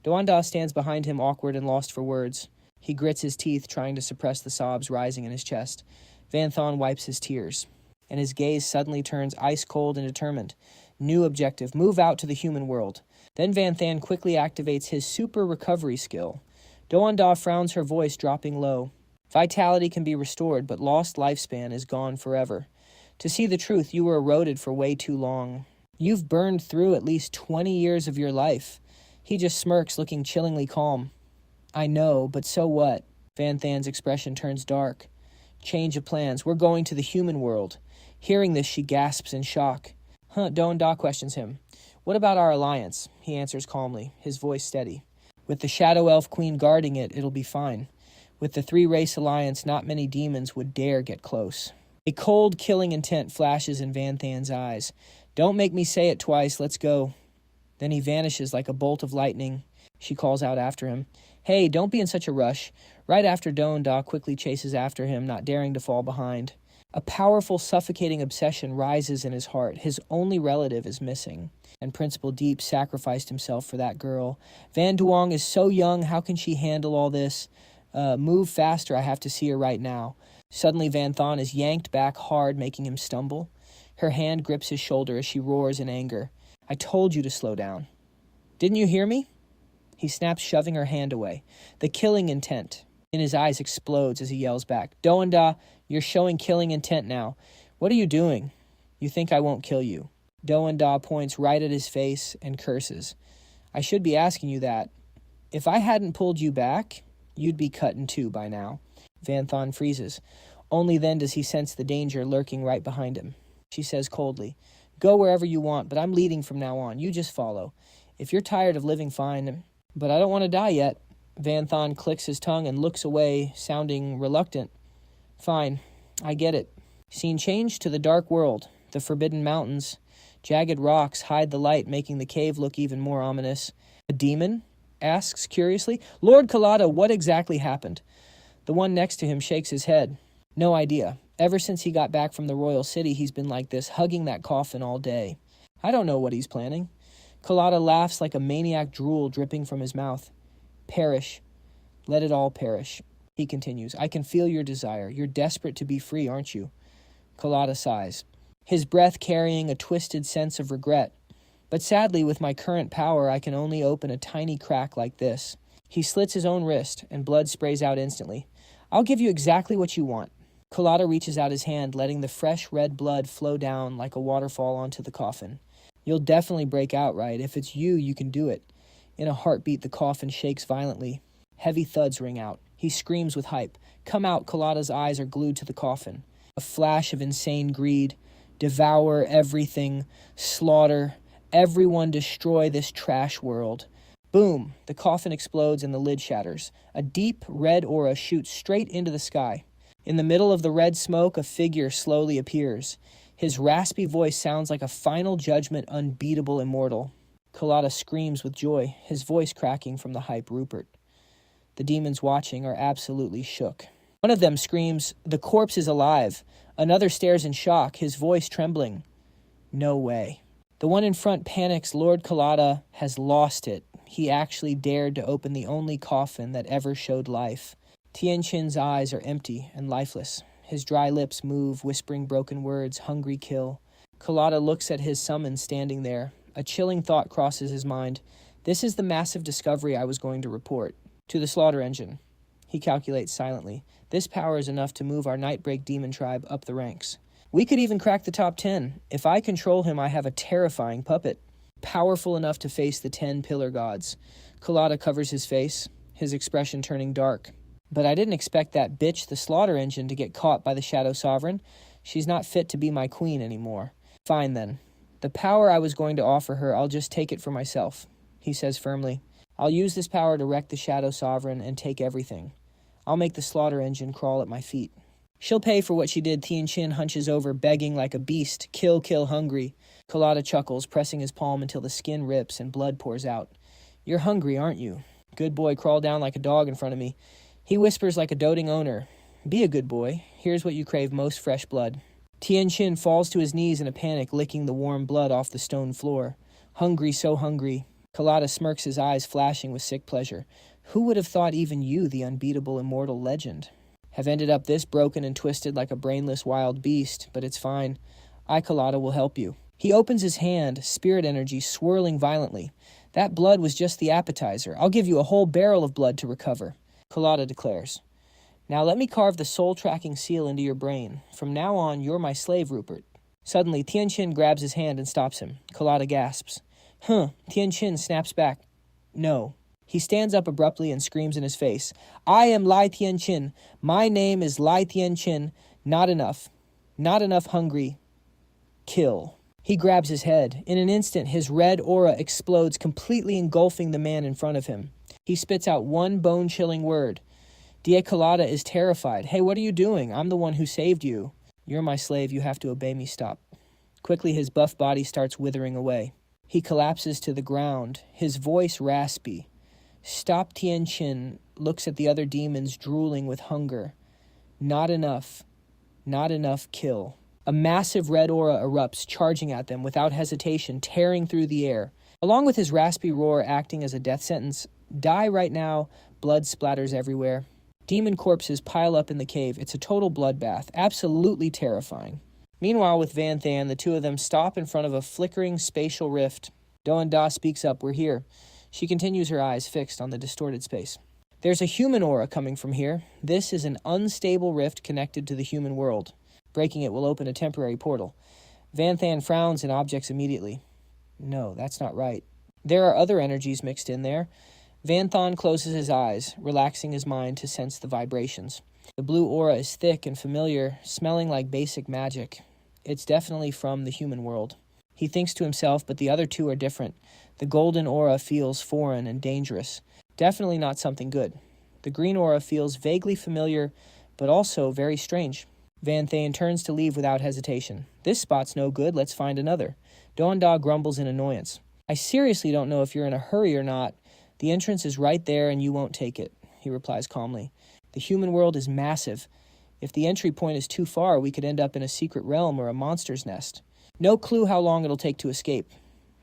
Doanda stands behind him, awkward and lost for words. He grits his teeth, trying to suppress the sobs rising in his chest. Van Thon wipes his tears, and his gaze suddenly turns ice-cold and determined. New objective, move out to the human world. Then Van Than quickly activates his super recovery skill. Doanda frowns, her voice dropping low. Vitality can be restored, but lost lifespan is gone forever. To see the truth, you were eroded for way too long. You've burned through at least 20 years of your life. He just smirks, looking chillingly calm. I know, but so what? Van Than's expression turns dark. Change of plans. We're going to the human world. Hearing this, she gasps in shock. Doanda questions him. What about our alliance? He answers calmly, his voice steady. With the Shadow Elf Queen guarding it, it'll be fine. With the three-race alliance, not many demons would dare get close. A cold, killing intent flashes in Van Than's eyes. Don't make me say it twice, let's go. Then he vanishes like a bolt of lightning. She calls out after him. Hey, don't be in such a rush. Right after Doanda quickly chases after him, not daring to fall behind. A powerful, suffocating obsession rises in his heart. His only relative is missing, and Principal Deep sacrificed himself for that girl. Van Duong is so young, how can she handle all this? Move faster, I have to see her right now. Suddenly Van Thon is yanked back hard, making him stumble. Her hand grips his shoulder as she roars in anger. I told you to slow down. Didn't you hear me? He snaps, shoving her hand away. The killing intent in his eyes explodes as he yells back. Doanda, you're showing killing intent now. What are you doing? You think I won't kill you. Doanda points right at his face and curses. I should be asking you that. If I hadn't pulled you back, you'd be cut in two by now. Van Thon freezes. Only then does he sense the danger lurking right behind him. She says coldly, Go wherever you want, but I'm leading from now on. You just follow. If you're tired of living, fine, but I don't want to die yet. Van Thon clicks his tongue and looks away, sounding reluctant. Fine, I get it. Scene change to the dark world, the forbidden mountains. Jagged rocks hide the light, making the cave look even more ominous. A demon? Asks curiously. Lord Kalada, what exactly happened? The one next to him shakes his head. No idea. Ever since he got back from the royal city, he's been like this, hugging that coffin all day. I don't know what he's planning. Kalada laughs like a maniac, drool dripping from his mouth. Perish. Let it all perish. He continues. I can feel your desire. You're desperate to be free, aren't you? Kalada sighs, his breath carrying a twisted sense of regret. But sadly, with my current power, I can only open a tiny crack like this. He slits his own wrist, and blood sprays out instantly. I'll give you exactly what you want. Kalada reaches out his hand, letting the fresh red blood flow down like a waterfall onto the coffin. You'll definitely break out, right? If it's you, you can do it. In a heartbeat, the coffin shakes violently. Heavy thuds ring out. He screams with hype. Come out, Kalada's eyes are glued to the coffin. A flash of insane greed. Devour everything. Slaughter. Everyone destroy this trash world. Boom! The coffin explodes and the lid shatters. A deep red aura shoots straight into the sky. In the middle of the red smoke, a figure slowly appears. His raspy voice sounds like a final judgment, unbeatable immortal. Kalada screams with joy, his voice cracking from the hype Rupert. The demons watching are absolutely shook. One of them screams, "The corpse is alive." Another stares in shock, his voice trembling. No way. The one in front panics. Lord Kalada has lost it. He actually dared to open the only coffin that ever showed life. Tien Chin's eyes are empty and lifeless. His dry lips move, whispering broken words, hungry kill. Kalada looks at his summons standing there. A chilling thought crosses his mind. This is the massive discovery I was going to report. To the slaughter engine. He calculates silently. This power is enough to move our Nightbreak demon tribe up the ranks. We could even crack the top 10. If I control him, I have a terrifying puppet. Powerful enough to face the 10 pillar gods. Kalada covers his face, his expression turning dark. But I didn't expect that bitch, the slaughter engine, to get caught by the Shadow Sovereign. She's not fit to be my queen anymore. Fine then. The power I was going to offer her, I'll just take it for myself, he says firmly. I'll use this power to wreck the Shadow Sovereign and take everything. I'll make the slaughter engine crawl at my feet. She'll pay for what she did. Tien Chin hunches over, begging like a beast. Kill, kill, hungry. Kalada chuckles, pressing his palm until the skin rips and blood pours out. You're hungry, aren't you? Good boy, crawl down like a dog in front of me. He whispers like a doting owner. Be a good boy. Here's what you crave most, fresh blood. Tianqin falls to his knees in a panic, licking the warm blood off the stone floor. Hungry, so hungry. Kalata smirks, his eyes flashing with sick pleasure. Who would have thought even you, the unbeatable immortal legend, have ended up this broken and twisted like a brainless wild beast? But it's fine. I, Kalata, will help you. He opens his hand, spirit energy swirling violently. That blood was just the appetizer. I'll give you a whole barrel of blood to recover, Kalata declares. Now let me carve the soul-tracking seal into your brain. From now on, you're my slave, Rupert. Suddenly, Tianqin grabs his hand and stops him. Kalata gasps. Tianqin snaps back. No. He stands up abruptly and screams in his face. I am Lai Tianqin. My name is Lai Tianqin. Not enough. Not enough hungry. Kill. He grabs his head. In an instant, his red aura explodes, completely engulfing the man in front of him. He spits out one bone-chilling word. Die Kalata is terrified. Hey, what are you doing? I'm the one who saved you. You're my slave. You have to obey me. Stop. Quickly, his buff body starts withering away. He collapses to the ground, his voice raspy. Stop. Tianqin looks at the other demons, drooling with hunger. Not enough. Not enough. Kill. A massive red aura erupts, charging at them without hesitation, tearing through the air. Along with his raspy roar acting as a death sentence, die right now, blood splatters everywhere. Demon corpses pile up in the cave. It's a total bloodbath, absolutely terrifying. Meanwhile, with Van Than, the two of them stop in front of a flickering spatial rift. Doan Da speaks up, we're here. She continues, her eyes fixed on the distorted space. There's a human aura coming from here. This is an unstable rift connected to the human world. Breaking it will open a temporary portal. Van Than frowns and objects immediately. No, that's not right. There are other energies mixed in there. Van Than closes his eyes, relaxing his mind to sense the vibrations. The blue aura is thick and familiar, smelling like basic magic. It's definitely from the human world. He thinks to himself, but the other two are different. The golden aura feels foreign and dangerous. Definitely not something good. The green aura feels vaguely familiar, but also very strange. Van Than turns to leave without hesitation. This spot's no good, let's find another. Doan Da grumbles in annoyance. I seriously don't know if you're in a hurry or not. The entrance is right there and you won't take it, he replies calmly. The human world is massive. If the entry point is too far, we could end up in a secret realm or a monster's nest. No clue how long it'll take to escape.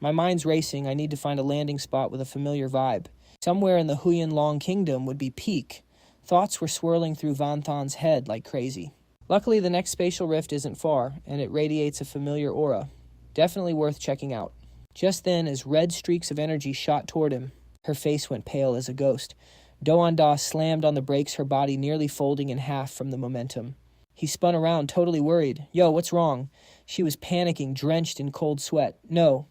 My mind's racing. I need to find a landing spot with a familiar vibe. Somewhere in the Huyan Long Kingdom would be peak. Thoughts were swirling through Van Than's head like crazy. Luckily, the next spatial rift isn't far, and it radiates a familiar aura. Definitely worth checking out. Just then, as red streaks of energy shot toward him, her face went pale as a ghost. Doan Da slammed on the brakes, her body nearly folding in half from the momentum. He spun around, totally worried. Yo, what's wrong? She was panicking, drenched in cold sweat. No,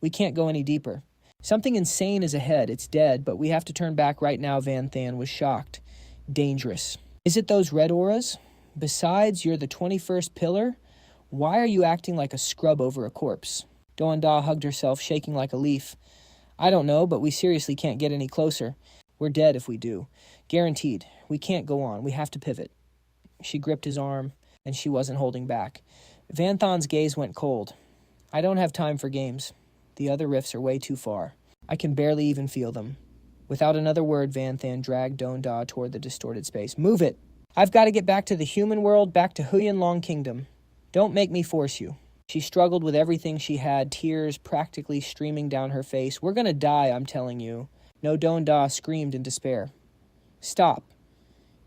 we can't go any deeper. Something insane is ahead. It's dead, but we have to turn back right now, Van Than was shocked. Dangerous. Is it those red auras? Besides, you're the 21st pillar? Why are you acting like a scrub over a corpse? Doan Da hugged herself, shaking like a leaf. I don't know, but we seriously can't get any closer. We're dead if we do. Guaranteed. We can't go on. We have to pivot. She gripped his arm, and she wasn't holding back. Van Than's gaze went cold. I don't have time for games. The other rifts are way too far. I can barely even feel them. Without another word, Van Than dragged Doan Da toward the distorted space. Move it! I've got to get back to the human world, back to Huyan Long Kingdom. Don't make me force you. She struggled with everything she had, tears practically streaming down her face. We're gonna die, I'm telling you. No, Doan Da screamed in despair. Stop.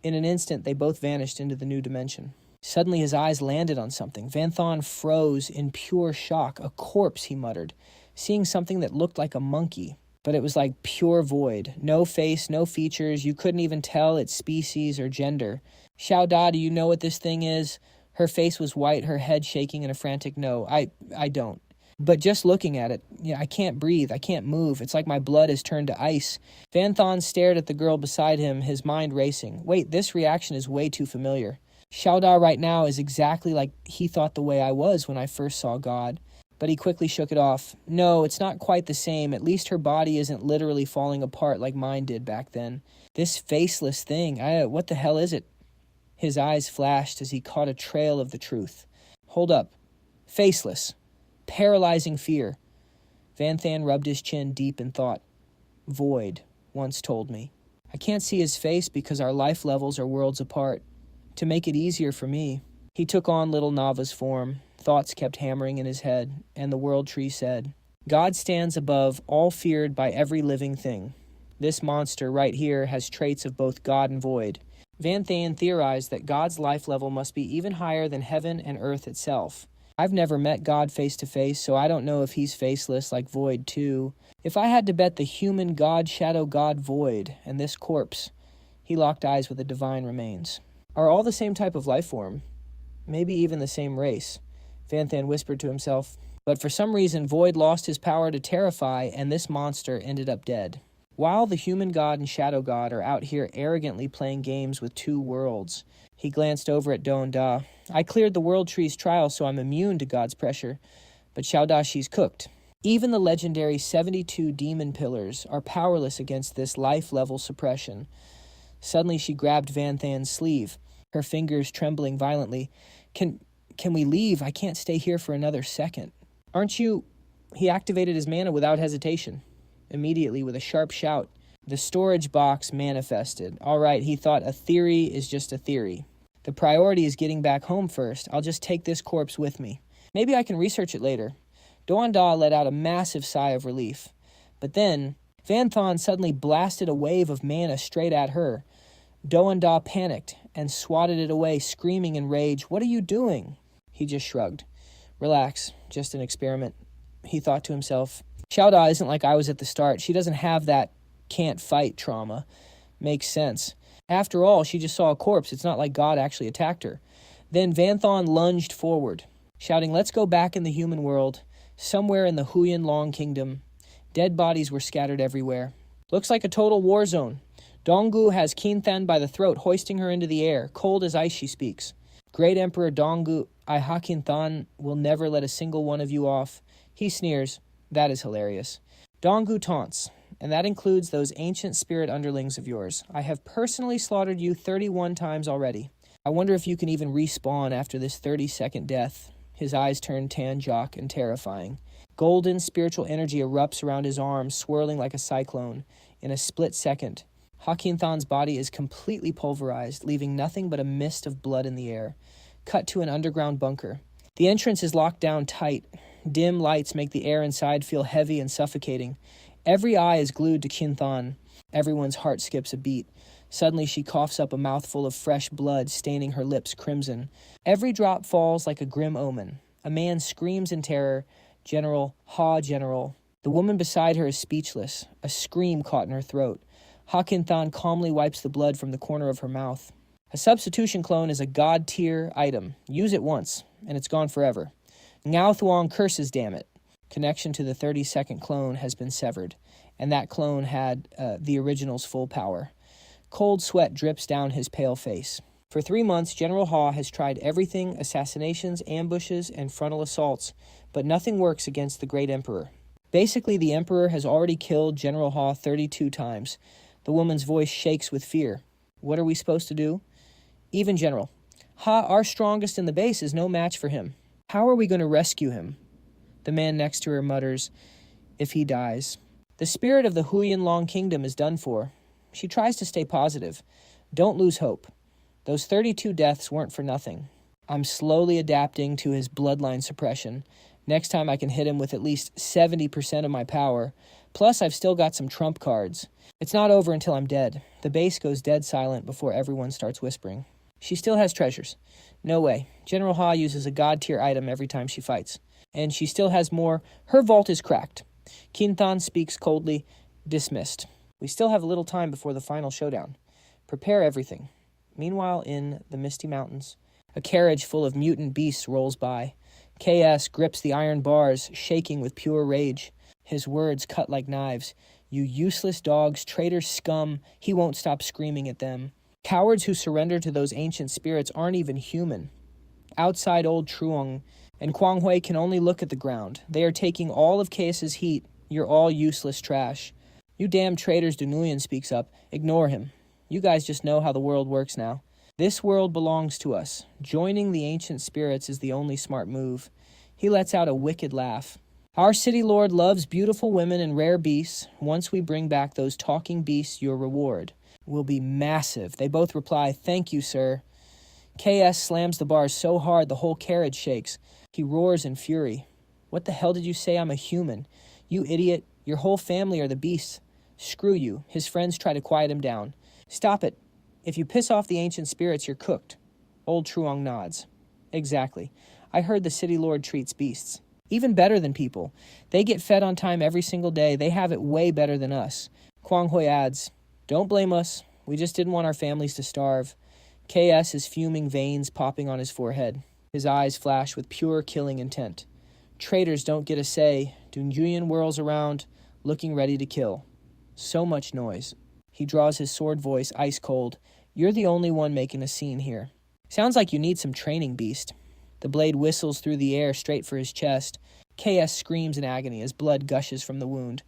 In an instant, they both vanished into the new dimension. Suddenly, his eyes landed on something. Van Than froze in pure shock. A corpse, he muttered, seeing something that looked like a monkey. But it was like pure void. No face, no features. You couldn't even tell its species or gender. Xiao Da, do you know what this thing is? Her face was white, her head shaking in a frantic no. I don't. But just looking at it, I can't breathe. I can't move. It's like my blood has turned to ice. Van Than stared at the girl beside him, his mind racing. Wait, this reaction is way too familiar. Xiao Da right now is exactly like he thought the way I was when I first saw God. But he quickly shook it off. No, it's not quite the same. At least her body isn't literally falling apart like mine did back then. This faceless thing, what the hell is it? His eyes flashed as he caught a trail of the truth. Hold up. Faceless. Paralyzing fear. Van Than rubbed his chin deep in thought. Void. once told me. I can't see his face because our life levels are worlds apart. To make it easier for me, he took on little Nava's form. Thoughts kept hammering in his head, and the world tree said, God stands above, all feared by every living thing. This monster right here has traits of both God and void. Van Thaen theorized that God's life level must be even higher than heaven and earth itself. I've never met God face to face, so I don't know if he's faceless like Void too. If I had to bet the human God, shadow God Void, and this corpse, he locked eyes with the divine remains, are all the same type of life form, maybe even the same race, Van Thaen whispered to himself. But for some reason, Void lost his power to terrify, and this monster ended up dead. While the human god and shadow god are out here arrogantly playing games with two worlds, he glanced over at Do and Da. I cleared the world tree's trial, so I'm immune to God's pressure, but Xiao Da, she's cooked. Even the legendary 72 demon pillars are powerless against this life-level suppression. Suddenly she grabbed Van Thaen's sleeve, her fingers trembling violently. Can we leave? I can't stay here for another second. Aren't you... He activated his mana without hesitation. Immediately, with a sharp shout, the storage box manifested. All right, he thought a theory is just a theory. The priority is getting back home first. I'll just take this corpse with me. Maybe I can research it later. Do and Da let out a massive sigh of relief. But then, Van Thaen suddenly blasted a wave of mana straight at her. Do and Da panicked and swatted it away, screaming in rage, "What are you doing?" He just shrugged. Relax, just an experiment, he thought to himself. Xiao Da isn't like I was at the start. She doesn't have that can't fight trauma. Makes sense. After all, she just saw a corpse. It's not like God actually attacked her. Then Van Thaen lunged forward, shouting, "Let's go back in the human world, somewhere in the Huyan Long Kingdom." Dead bodies were scattered everywhere. Looks like a total war zone. Donggu has Qinthan by the throat, hoisting her into the air. Cold as ice she speaks. Great Emperor Donggu, I Qinthan will never let a single one of you off. He sneers. That is hilarious. Donggu taunts, and that includes those ancient spirit underlings of yours. I have personally slaughtered you 31 times already. I wonder if you can even respawn after this 30-second death. His eyes turn tan-jock and terrifying. Golden spiritual energy erupts around his arms, swirling like a cyclone. In a split second, Qinthan's body is completely pulverized, leaving nothing but a mist of blood in the air. Cut to an underground bunker. The entrance is locked down tight. Dim lights make the air inside feel heavy and suffocating. Every eye is glued to Qinthan. Everyone's heart skips a beat. Suddenly she coughs up a mouthful of fresh blood, staining her lips crimson. Every drop falls like a grim omen. A man screams in terror, "General, General." The woman beside her is speechless. A scream caught in her throat. Qinthan calmly wipes the blood from the corner of her mouth. A substitution clone is a god-tier item. Use it once, and it's gone forever. Ngao Thuong curses, damn it. Connection to the 30-second clone has been severed, and that clone had the original's full power. Cold sweat drips down his pale face. For 3 months, General Ha has tried everything, assassinations, ambushes, and frontal assaults, but nothing works against the Great Emperor. Basically, the Emperor has already killed General Ha 32 times. The woman's voice shakes with fear. What are we supposed to do? Even General. Ha, our strongest in the base, is no match for him. How are we going to rescue him? The man next to her mutters, if he dies. The spirit of the Huyan Long Kingdom is done for. She tries to stay positive. Don't lose hope. Those 32 deaths weren't for nothing. I'm slowly adapting to his bloodline suppression. Next time I can hit him with at least 70% of my power. Plus, I've still got some trump cards. It's not over until I'm dead. The base goes dead silent before everyone starts whispering. She still has treasures. No way. General Ha uses a god-tier item every time she fights. And she still has more. Her vault is cracked. Qinthan speaks coldly. Dismissed. We still have a little time before the final showdown. Prepare everything. Meanwhile, in the Misty Mountains, a carriage full of mutant beasts rolls by. KS grips the iron bars, shaking with pure rage. His words cut like knives. You useless dogs, traitor scum. He won't stop screaming at them. Cowards who surrender to those ancient spirits aren't even human. Outside old Truong and Quang Hui can only look at the ground. They are taking all of KS's heat. You're all useless trash. You damn traitors, Dunuyan speaks up. Ignore him. You guys just know how the world works now. This world belongs to us. Joining the ancient spirits is the only smart move. He lets out a wicked laugh. Our city lord loves beautiful women and rare beasts. Once we bring back those talking beasts, your reward will be massive. They both reply, thank you, sir. KS slams the bars so hard the whole carriage shakes. He roars in fury. What the hell did you say? I'm a human. You idiot. Your whole family are the beasts. Screw you. His friends try to quiet him down. Stop it. If you piss off the ancient spirits, you're cooked. Old Truong nods. Exactly. I heard the city lord treats beasts even better than people. They get fed on time every single day. They have it way better than us. Kwang Hui adds, don't blame us. We just didn't want our families to starve. KS is fuming, veins popping on his forehead. His eyes flash with pure killing intent. Traitors don't get a say. Dun Juyin whirls around, looking ready to kill. So much noise. He draws his sword voice ice cold. You're the only one making a scene here. Sounds like you need some training, beast. The blade whistles through the air straight for his chest. KS screams in agony as blood gushes from the wound.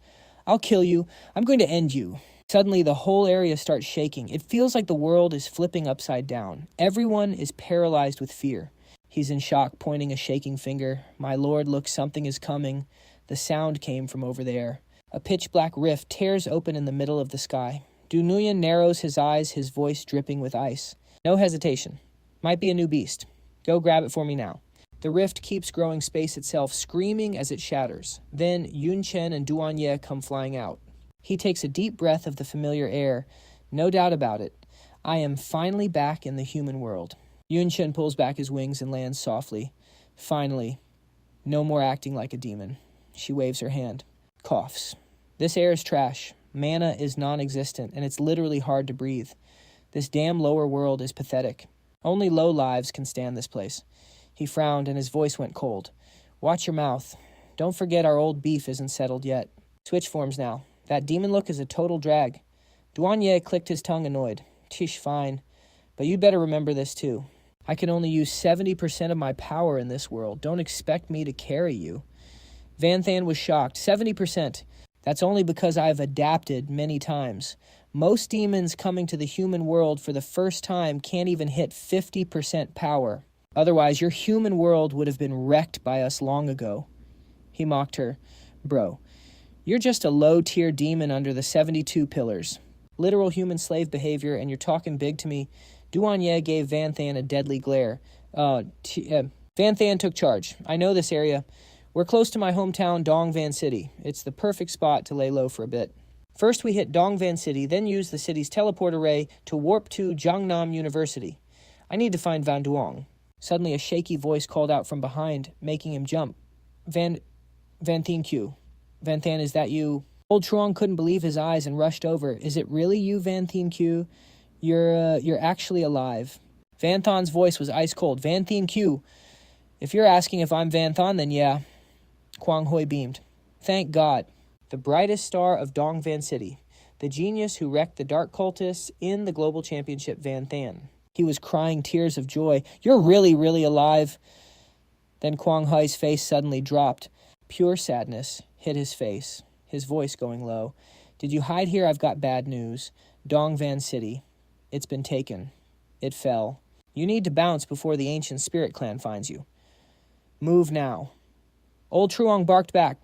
I'll kill you. I'm going to end you. Suddenly, the whole area starts shaking. It feels like the world is flipping upside down. Everyone is paralyzed with fear. He's in shock, pointing a shaking finger. My lord, look, something is coming. The sound came from over there. A pitch-black rift tears open in the middle of the sky. Du Nguyen narrows his eyes, his voice dripping with ice. No hesitation. Might be a new beast. Go grab it for me now. The rift keeps growing space itself, screaming as it shatters. Then Yun Chen and Duan Ye come flying out. He takes a deep breath of the familiar air. No doubt about it. I am finally back in the human world. Yun Chen pulls back his wings and lands softly. Finally. No more acting like a demon. She waves her hand. Coughs. This air is trash. Mana is non-existent, and it's literally hard to breathe. This damn lower world is pathetic. Only low lives can stand this place. He frowned, and his voice went cold. Watch your mouth. Don't forget our old beef isn't settled yet. Switch forms now. That demon look is a total drag. Duan Ye clicked his tongue annoyed. Tish, fine. But you'd better remember this too. I can only use 70% of my power in this world. Don't expect me to carry you. Van Than was shocked. 70%. That's only because I've adapted many times. Most demons coming to the human world for the first time can't even hit 50% power. Otherwise, your human world would have been wrecked by us long ago. He mocked her. Bro, you're just a low-tier demon under the 72 pillars. Literal human slave behavior, and you're talking big to me. Duan Ye gave Van Than a deadly glare. Van Than took charge. I know this area. We're close to my hometown, Dong Van City. It's the perfect spot to lay low for a bit. First, we hit Dong Van City, then use the city's teleport array to warp to Jiangnam University. I need to find Van Duong. Suddenly, a shaky voice called out from behind, making him jump. Van Than Q. Van Than, is that you? Old Truong couldn't believe his eyes and rushed over. Is it really you, Van Than Q? You're actually alive. Van Than's voice was ice cold. Van Than Q. If you're asking if I'm Van Than, then yeah. Kwang Hui beamed. Thank God. The brightest star of Dong Van City. The genius who wrecked the dark cultists in the global championship, Van Than. He was crying tears of joy. You're really, really alive. Then Kwang Hui's face suddenly dropped. Pure sadness hit his face, his voice going low. Did you hide here? I've got bad news. Dong Van City. It's been taken. It fell. You need to bounce before the ancient spirit clan finds you. Move now. Old Truong barked back.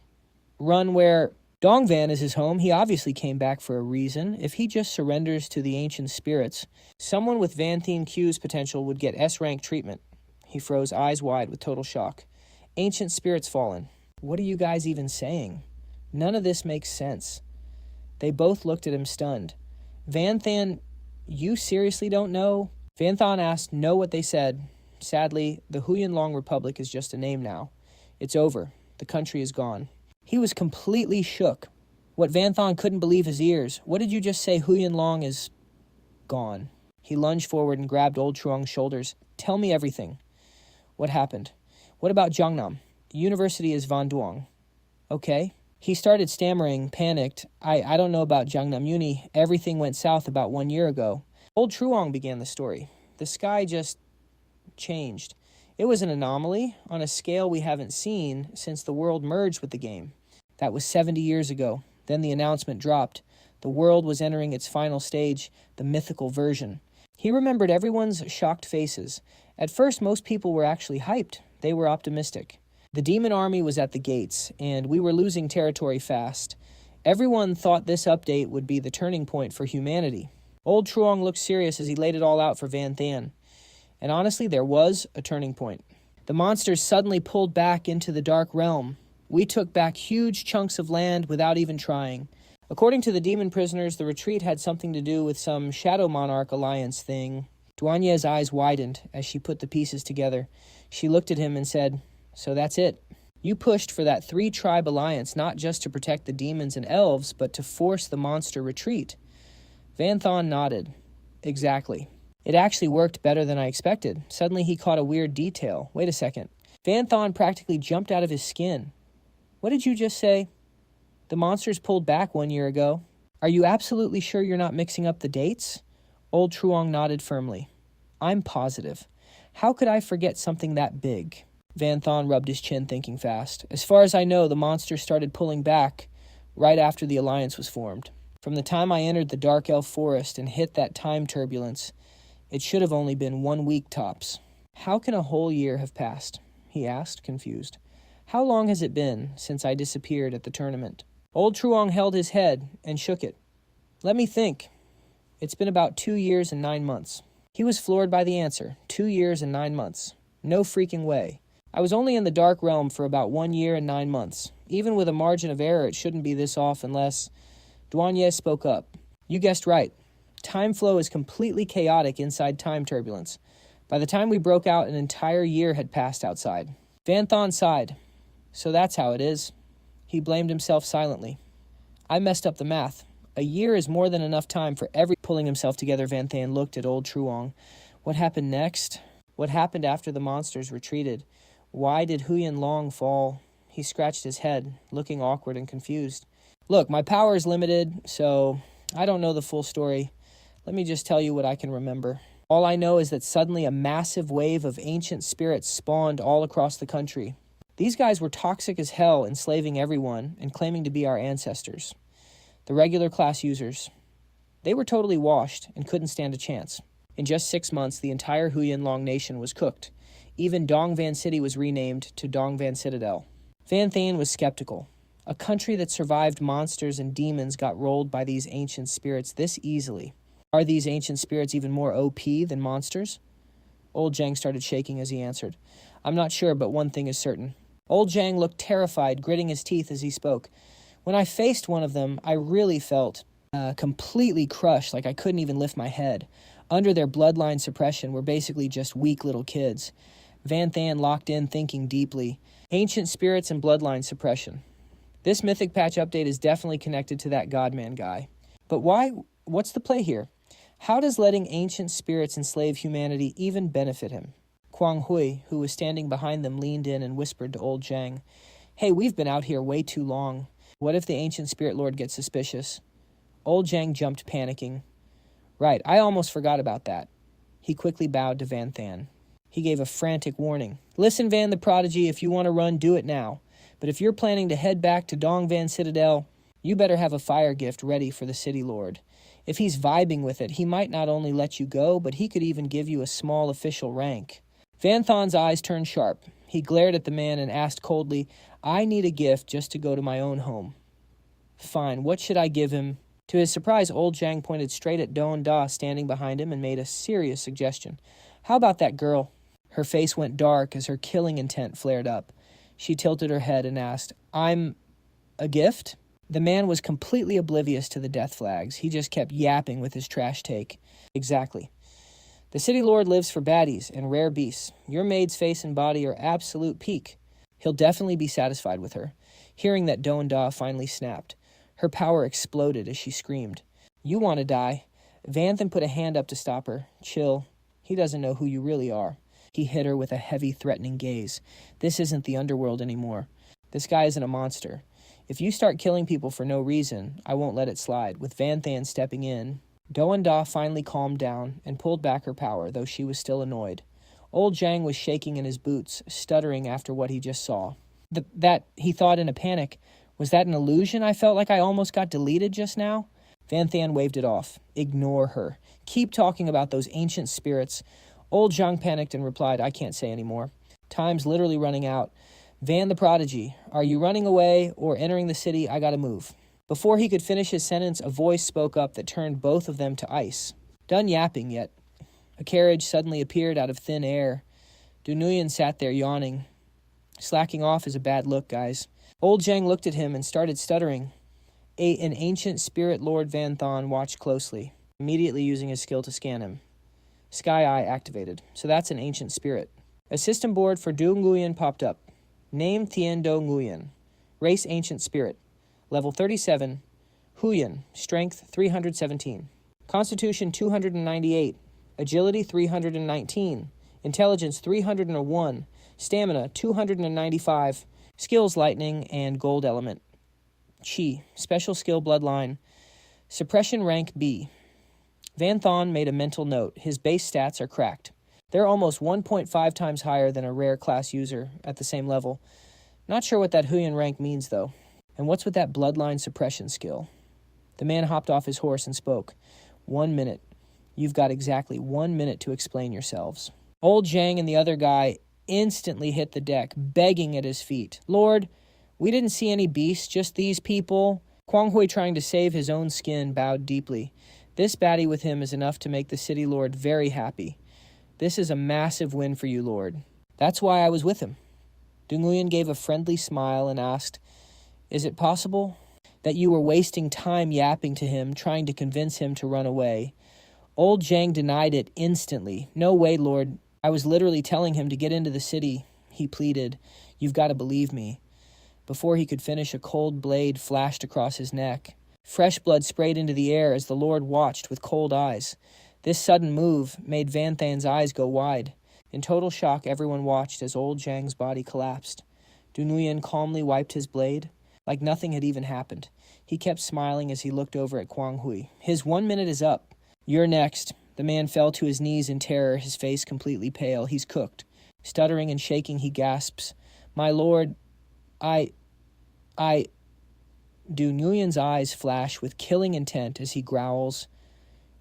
Run where... Dongvan is his home. He obviously came back for a reason. If he just surrenders to the ancient spirits, someone with Van Than Q's potential would get S-rank treatment. He froze, eyes wide with total shock. Ancient spirits fallen. What are you guys even saying? None of this makes sense. They both looked at him stunned. Van Than, you seriously don't know? Van Than asked, know what they said. Sadly, the Huyan Long Republic is just a name now. It's over. The country is gone. He was completely shook. What Van Than couldn't believe his ears. What did you just say? Huyan Long is gone. He lunged forward and grabbed Old Truong's shoulders. Tell me everything. What happened? What about Jiangnam? The university is Van Duong. Okay. He started stammering, panicked. I don't know about Jiangnam Uni. Everything went south about 1 year ago. Old Truong began the story. The sky just changed. It was an anomaly on a scale we haven't seen since the world merged with the game. That was 70 years ago. Then the announcement dropped. The world was entering its final stage, the mythical version. He remembered everyone's shocked faces. At first, most people were actually hyped. They were optimistic. The demon army was at the gates, and we were losing territory fast. Everyone thought this update would be the turning point for humanity. Old Truong looked serious as he laid it all out for Van Than. And honestly, there was a turning point. The monsters suddenly pulled back into the Dark Realm. We took back huge chunks of land without even trying. According to the demon prisoners, the retreat had something to do with some Shadow Monarch alliance thing. Duanye's eyes widened as she put the pieces together. She looked at him and said, "So that's it. You pushed for that 3-tribe alliance not just to protect the demons and elves, but to force the monster retreat." Van Than nodded. "Exactly. It actually worked better than I expected." Suddenly he caught a weird detail. Wait a second. Van Than practically jumped out of his skin. "What did you just say?" "The monsters pulled back 1 year ago." "Are you absolutely sure you're not mixing up the dates?" Old Truong nodded firmly. "I'm positive. How could I forget something that big?" Van Than rubbed his chin, thinking fast. "As far as I know, the monsters started pulling back right after the alliance was formed. From the time I entered the Dark Elf Forest and hit that time turbulence, it should have only been 1 week tops." "How can a whole year have passed?" he asked, confused. "How long has it been since I disappeared at the tournament?" Old Truong held his head and shook it. "Let me think. It's been about 2 years and 9 months. He was floored by the answer. 2 years and 9 months. No freaking way. I was only in the Dark Realm for about 1 year and 9 months. Even with a margin of error, it shouldn't be this off unless... Duanye spoke up. "You guessed right. Time flow is completely chaotic inside time turbulence. By the time we broke out, an entire year had passed outside." Van Than sighed. "So that's how it is." He blamed himself silently. "I messed up the math. A year is more than enough time for every..." Pulling himself together, Van Than looked at Old Truong. "What happened next? What happened after the monsters retreated? Why did Huyen Long fall?" He scratched his head, looking awkward and confused. "Look, my power is limited, so I don't know the full story. Let me just tell you what I can remember. All I know is that suddenly a massive wave of ancient spirits spawned all across the country. These guys were toxic as hell, enslaving everyone and claiming to be our ancestors. The regular class users. They were totally washed and couldn't stand a chance. In just 6 months, the entire Huyen Long nation was cooked. Even Dongvan City was renamed to Dongvan Citadel." Van Than was skeptical. A country that survived monsters and demons got rolled by these ancient spirits this easily. Are these ancient spirits even more OP than monsters? Old Zhang started shaking as he answered. "I'm not sure, but one thing is certain." Old Zhang looked terrified, gritting his teeth as he spoke. "When I faced one of them, I really felt completely crushed, like I couldn't even lift my head. Under their bloodline suppression, we're basically just weak little kids." Van Than locked in, thinking deeply. Ancient spirits and bloodline suppression. This Mythic Patch update is definitely connected to that Godman guy. But why? What's the play here? How does letting ancient spirits enslave humanity even benefit him? Quang Hui, who was standing behind them, leaned in and whispered to Old Zhang, "Hey, we've been out here way too long. What if the ancient spirit lord gets suspicious?" Old Zhang jumped, panicking. "Right, I almost forgot about that." He quickly bowed to Van Than. He gave a frantic warning. "Listen, Van the Prodigy, if you want to run, do it now. But if you're planning to head back to Dongvan Citadel, you better have a fire gift ready for the city lord. If he's vibing with it, he might not only let you go, but he could even give you a small official rank." Van Than's eyes turned sharp. He glared at the man and asked coldly, "I need a gift just to go to my own home." "Fine, what should I give him?" To his surprise, Old Zhang pointed straight at Doan Da standing behind him and made a serious suggestion. "How about that girl?" Her face went dark as her killing intent flared up. She tilted her head and asked, "I'm a gift?" The man was completely oblivious to the death flags. He just kept yapping with his trash take. "Exactly. The city lord lives for baddies and rare beasts. Your maid's face and body are absolute peak. He'll definitely be satisfied with her." Hearing that, Doan Da finally snapped. Her power exploded as she screamed. "You want to die?" Vanthan put a hand up to stop her. "Chill. He doesn't know who you really are." He hit her with a heavy, threatening gaze. "This isn't the underworld anymore. This guy isn't a monster. If you start killing people for no reason, I won't let it slide." With Vanthan stepping in, Doan Da finally calmed down and pulled back her power, though she was still annoyed. Old Zhang was shaking in his boots, stuttering after what he just saw. That, he thought in a panic, was that an illusion? I felt like I almost got deleted just now. Vanthan waved it off. "Ignore her. Keep talking about those ancient spirits." Old Zhang panicked and replied, "I can't say any more. Time's literally running out. Van the Prodigy, are you running away or entering the city? I gotta move. Before he could finish his sentence, a voice spoke up that turned both of them to ice. Done yapping yet. A carriage suddenly appeared out of thin air. Du Nguyen sat there yawning. Slacking off is a bad look, guys. Old Zhang looked at him and started stuttering. An ancient spirit Lord Van Thon watched closely, immediately using his skill to scan him. Sky Eye activated. So that's an ancient spirit. A system board for Du Nguyen popped up. Name Thien Do Nguyen. Race Ancient Spirit. Level 37. Huyen. Strength 317. Constitution 298. Agility 319. Intelligence 301. Stamina 295. Skills Lightning and Gold Element. Chi. Special Skill Bloodline. Suppression Rank B. Van Thon made a mental note. His base stats are cracked. They're almost 1.5 times higher than a rare class user at the same level. Not sure what that Huyen rank means, though. And what's with that bloodline suppression skill? The man hopped off his horse and spoke. 1 minute. You've got exactly 1 minute to explain yourselves. Old Zhang and the other guy instantly hit the deck, begging at his feet. Lord, we didn't see any beasts, just these people. Kwang Hui, trying to save his own skin, bowed deeply. This baddie with him is enough to make the city lord very happy. This is a massive win for you, Lord. That's why I was with him. Du Nguyen gave a friendly smile and asked, Is it possible that you were wasting time yapping to him, trying to convince him to run away? Old Zhang denied it instantly. No way, Lord. I was literally telling him to get into the city. He pleaded, You've got to believe me. Before he could finish, a cold blade flashed across his neck. Fresh blood sprayed into the air as the Lord watched with cold eyes. This sudden move made Van Than's eyes go wide. In total shock, everyone watched as old Zhang's body collapsed. Du Nguyen calmly wiped his blade, like nothing had even happened. He kept smiling as he looked over at Kwang Hui. His 1 minute is up. You're next. The man fell to his knees in terror, his face completely pale. He's cooked. Stuttering and shaking, he gasps, My lord, I... Du Nguyen's eyes flash with killing intent as he growls,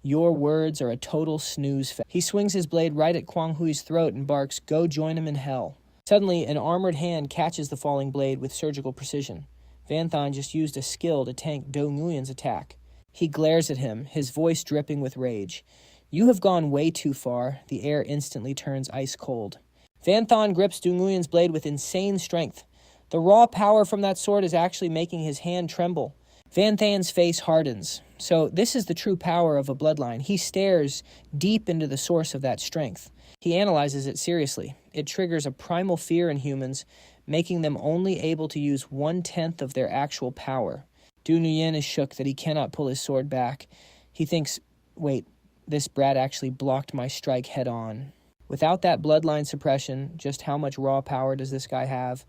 Your words are a total snooze fest. He swings his blade right at Kwang Hui's throat and barks, Go join him in hell. Suddenly, an armored hand catches the falling blade with surgical precision. Van Thon just used a skill to tank Du Nguyen's attack. He glares at him, his voice dripping with rage. You have gone way too far. The air instantly turns ice cold. Van Thon grips Du Nguyen's blade with insane strength. The raw power from that sword is actually making his hand tremble. Van Than's face hardens. So this is the true power of a bloodline. He stares deep into the source of that strength. He analyzes it seriously. It triggers a primal fear in humans, making them only able to use 1/10 of their actual power. Du Nguyen is shook that he cannot pull his sword back. He thinks, wait, this brat actually blocked my strike head on. Without that bloodline suppression, just how much raw power does this guy have?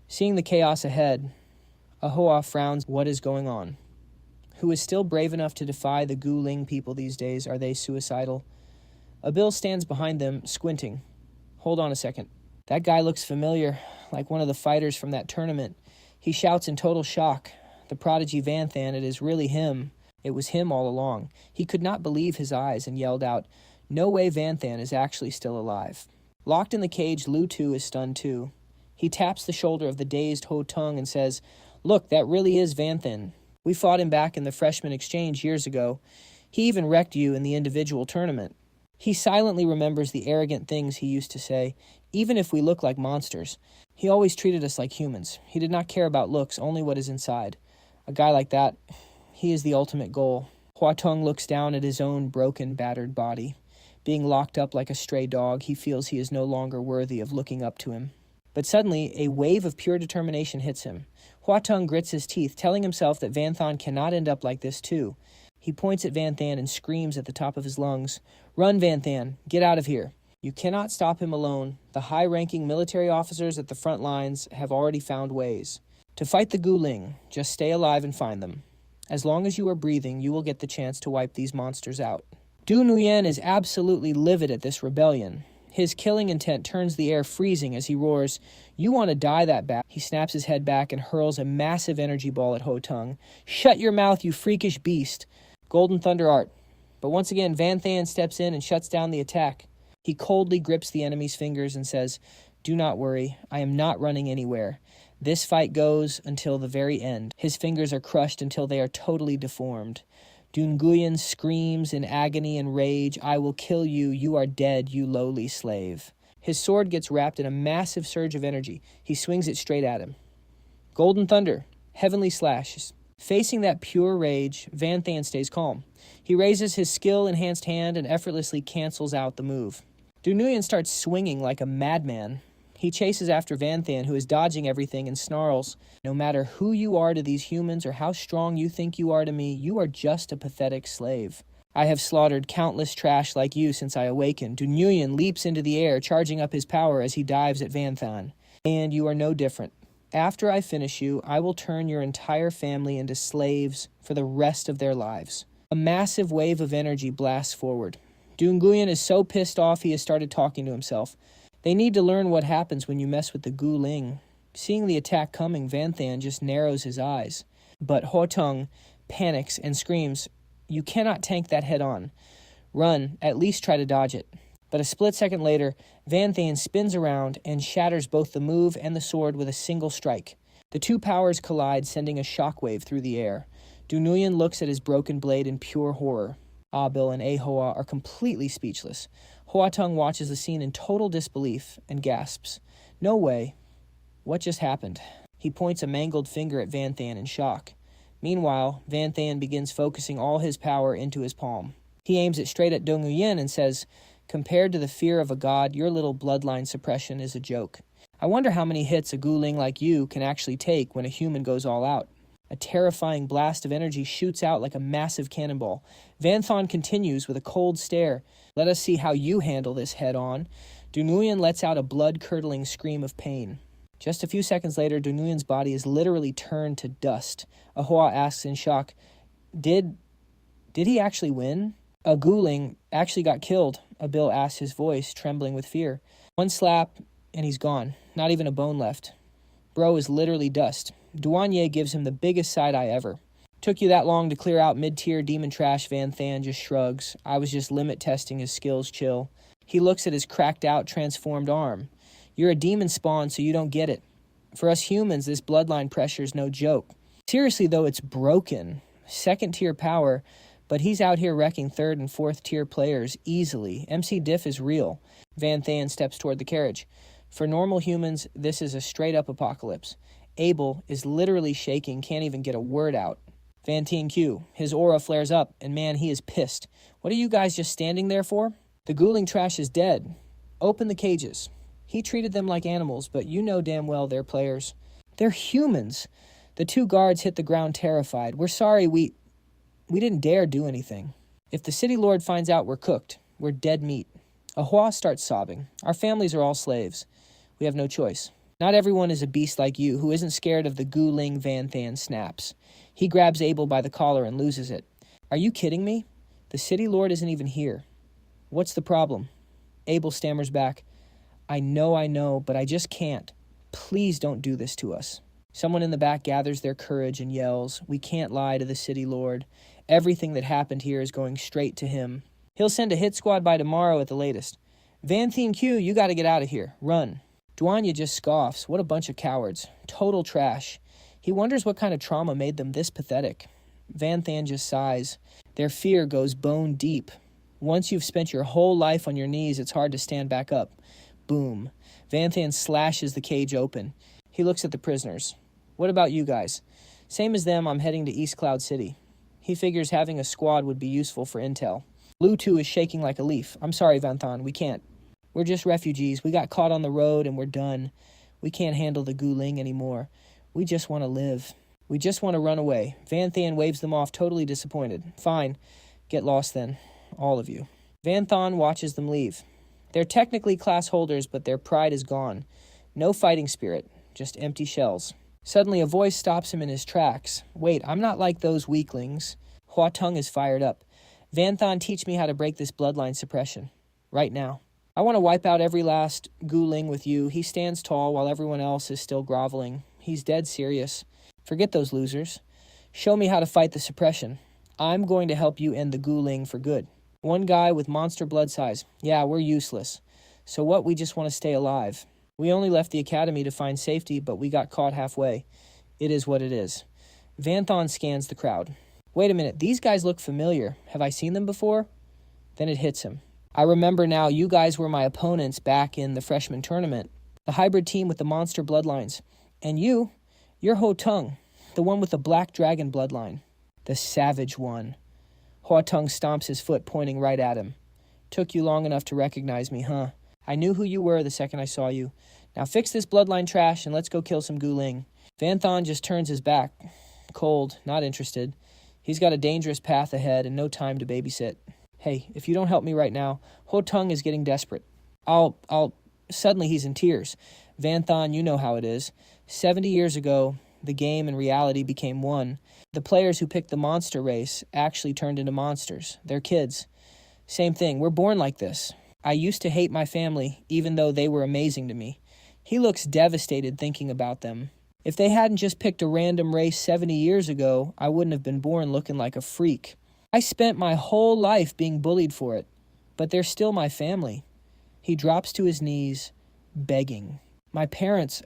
Seeing the chaos ahead, Ahoa frowns. What is going on? Who is still brave enough to defy the Gu Ling people these days? Are they suicidal? Abil stands behind them, squinting. Hold on a second. That guy looks familiar, like one of the fighters from that tournament. He shouts in total shock. The prodigy Van Than, it is really him. It was him all along. He could not believe his eyes and yelled out, No way Van Than is actually still alive. Locked in the cage, Lu Tu is stunned too. He taps the shoulder of the dazed Ho Tung and says, Look, that really is Van Than. We fought him back in the freshman exchange years ago. He even wrecked you in the individual tournament. He silently remembers the arrogant things he used to say, even if we look like monsters. He always treated us like humans. He did not care about looks, only what is inside. A guy like that, he is the ultimate goal. Hua Tung looks down at his own broken, battered body. Being locked up like a stray dog, he feels he is no longer worthy of looking up to him. But suddenly, a wave of pure determination hits him. Hua Tung grits his teeth, telling himself that Van Thon cannot end up like this too. He points at Van Than and screams at the top of his lungs, Run, Van Than! Get out of here! You cannot stop him alone. The high-ranking military officers at the front lines have already found ways. To fight the Gu Ling, just stay alive and find them. As long as you are breathing, you will get the chance to wipe these monsters out. Du Nguyen is absolutely livid at this rebellion. His killing intent turns the air freezing as he roars, You want to die that bad. He snaps his head back and hurls a massive energy ball at Ho Tung. Shut your mouth, you freakish beast. Golden Thunder Art. But once again, Van Than steps in and shuts down the attack. He coldly grips the enemy's fingers and says, Do not worry. I am not running anywhere. This fight goes until the very end. His fingers are crushed until they are totally deformed. Dunguyen screams in agony and rage, I will kill you. You are dead, you lowly slave. His sword gets wrapped in a massive surge of energy. He swings it straight at him. Golden Thunder. Heavenly Slash. Facing that pure rage, Van Than stays calm. He raises his skill-enhanced hand and effortlessly cancels out the move. Du Nguyen starts swinging like a madman. He chases after Van Than, who is dodging everything, and snarls, no matter who you are to these humans or how strong you think you are to me, you are just a pathetic slave. I have slaughtered countless trash like you since I awakened. Du Nguyen leaps into the air, charging up his power as he dives at Van Than. And you are no different. After I finish you, I will turn your entire family into slaves for the rest of their lives. A massive wave of energy blasts forward. Du Nguyen is so pissed off he has started talking to himself. They need to learn what happens when you mess with the Gu Ling. Seeing the attack coming, Van Than just narrows his eyes. But Ho Tung panics and screams, you cannot tank that head on. Run, at least try to dodge it. But a split second later, Van Than spins around and shatters both the move and the sword with a single strike. The two powers collide, sending a shockwave through the air. Du Nguyen looks at his broken blade in pure horror. Abil and Ahoa are completely speechless. Hoa Tung watches the scene in total disbelief and gasps. No way. What just happened? He points a mangled finger at Van Than in shock. Meanwhile, Van Than begins focusing all his power into his palm. He aims it straight at Du Nguyen and says, compared to the fear of a god, your little bloodline suppression is a joke. I wonder how many hits a Gu Ling like you can actually take when a human goes all out. A terrifying blast of energy shoots out like a massive cannonball. Van Than continues with a cold stare. Let us see how you handle this head-on. Du Nguyen lets out a blood-curdling scream of pain. Just a few seconds later, Du Nguyen's body is literally turned to dust. Ahoa asks in shock, Did he actually win? A Gu Ling actually got killed, Abil asks, his voice trembling with fear. One slap, and he's gone. Not even a bone left. Bro is literally dust. Douanier gives him the biggest side-eye ever. Took you that long to clear out mid-tier demon trash, Van Than just shrugs. I was just limit testing his skills, chill. He looks at his cracked-out, transformed arm. You're a demon spawn, so you don't get it. For us humans, this bloodline pressure's no joke. Seriously, though, it's broken. Second-tier power, but he's out here wrecking third and fourth-tier players easily. MC Diff is real. Van Than steps toward the carriage. For normal humans, this is a straight-up apocalypse. Abel is literally shaking, can't even get a word out. Van Tien Q, his aura flares up, and man, he is pissed. What are you guys just standing there for? The Gu Ling trash is dead. Open the cages. He treated them like animals, but you know damn well they're players. They're humans. The two guards hit the ground terrified. We're sorry, we didn't dare do anything. If the city lord finds out we're cooked, we're dead meat. Ahua starts sobbing. Our families are all slaves. We have no choice. Not everyone is a beast like you, who isn't scared of the Gu Ling. Van Than snaps. He grabs Abel by the collar and loses it. Are you kidding me? The city lord isn't even here. What's the problem? Abel stammers back. I know, but I just can't. Please don't do this to us. Someone in the back gathers their courage and yells, we can't lie to the city lord. Everything that happened here is going straight to him. He'll send a hit squad by tomorrow at the latest. Van Tien Q, you gotta get out of here. Run. Duanya just scoffs. What a bunch of cowards. Total trash. He wonders what kind of trauma made them this pathetic. Van Than just sighs. Their fear goes bone deep. Once you've spent your whole life on your knees, it's hard to stand back up. Boom. Van Than slashes the cage open. He looks at the prisoners. What about you guys? Same as them, I'm heading to East Cloud City. He figures having a squad would be useful for intel. Lu Tu is shaking like a leaf. I'm sorry, Van Than, we can't. We're just refugees. We got caught on the road and we're done. We can't handle the Gu Ling anymore. We just want to live. We just want to run away. Van Than waves them off, totally disappointed. Fine. Get lost then. All of you. Van Than watches them leave. They're technically class holders, but their pride is gone. No fighting spirit. Just empty shells. Suddenly a voice stops him in his tracks. Wait, I'm not like those weaklings. Hua Tung is fired up. Van Than, teach me how to break this bloodline suppression. Right now. I want to wipe out every last Gu Ling with you. He stands tall while everyone else is still groveling. He's dead serious. Forget those losers. Show me how to fight the suppression. I'm going to help you end the Gu Ling for good. One guy with monster blood size. Yeah, we're useless. So what, we just want to stay alive. We only left the academy to find safety, but we got caught halfway. It is what it is. Vanthon scans the crowd. Wait a minute, these guys look familiar. Have I seen them before? Then it hits him. I remember now, you guys were my opponents back in the freshman tournament. The hybrid team with the monster bloodlines. And you're Ho Tung, the one with the black dragon bloodline. The savage one. Ho Tung stomps his foot, pointing right at him. Took you long enough to recognize me, huh? I knew who you were the second I saw you. Now fix this bloodline trash and let's go kill some Guling. Vanthon just turns his back. Cold, not interested. He's got a dangerous path ahead and no time to babysit. Hey, if you don't help me right now, Ho Tung is getting desperate. Suddenly he's in tears. Vanthon, you know how it is. 70 years ago, the game and reality became one. The players who picked the monster race actually turned into monsters. They're kids. Same thing, we're born like this. I used to hate my family, even though they were amazing to me. He looks devastated thinking about them. If they hadn't just picked a random race 70 years ago, I wouldn't have been born looking like a freak. I spent my whole life being bullied for it, but they're still my family. He drops to his knees, begging. My grandparents,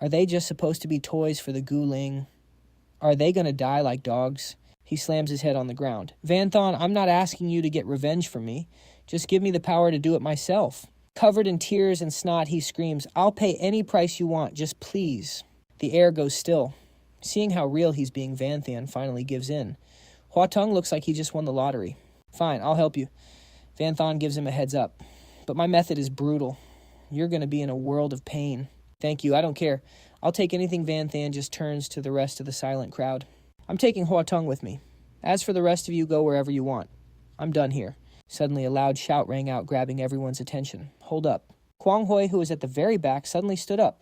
are they just supposed to be toys for the Guling? Are they going to die like dogs? He slams his head on the ground. Vanthon, I'm not asking you to get revenge for me. Just give me the power to do it myself. Covered in tears and snot, he screams, I'll pay any price you want, just please. The air goes still. Seeing how real he's being, Vanthon finally gives in. Hua Tung looks like he just won the lottery. Fine, I'll help you. Vanthon gives him a heads up. But my method is brutal. You're going to be in a world of pain. Thank you, I don't care. I'll take anything. Vanthon just turns to the rest of the silent crowd. I'm taking Hua Tung with me. As for the rest of you, go wherever you want. I'm done here. Suddenly a loud shout rang out, grabbing everyone's attention. Hold up. Quang Hoi, who was at the very back, suddenly stood up.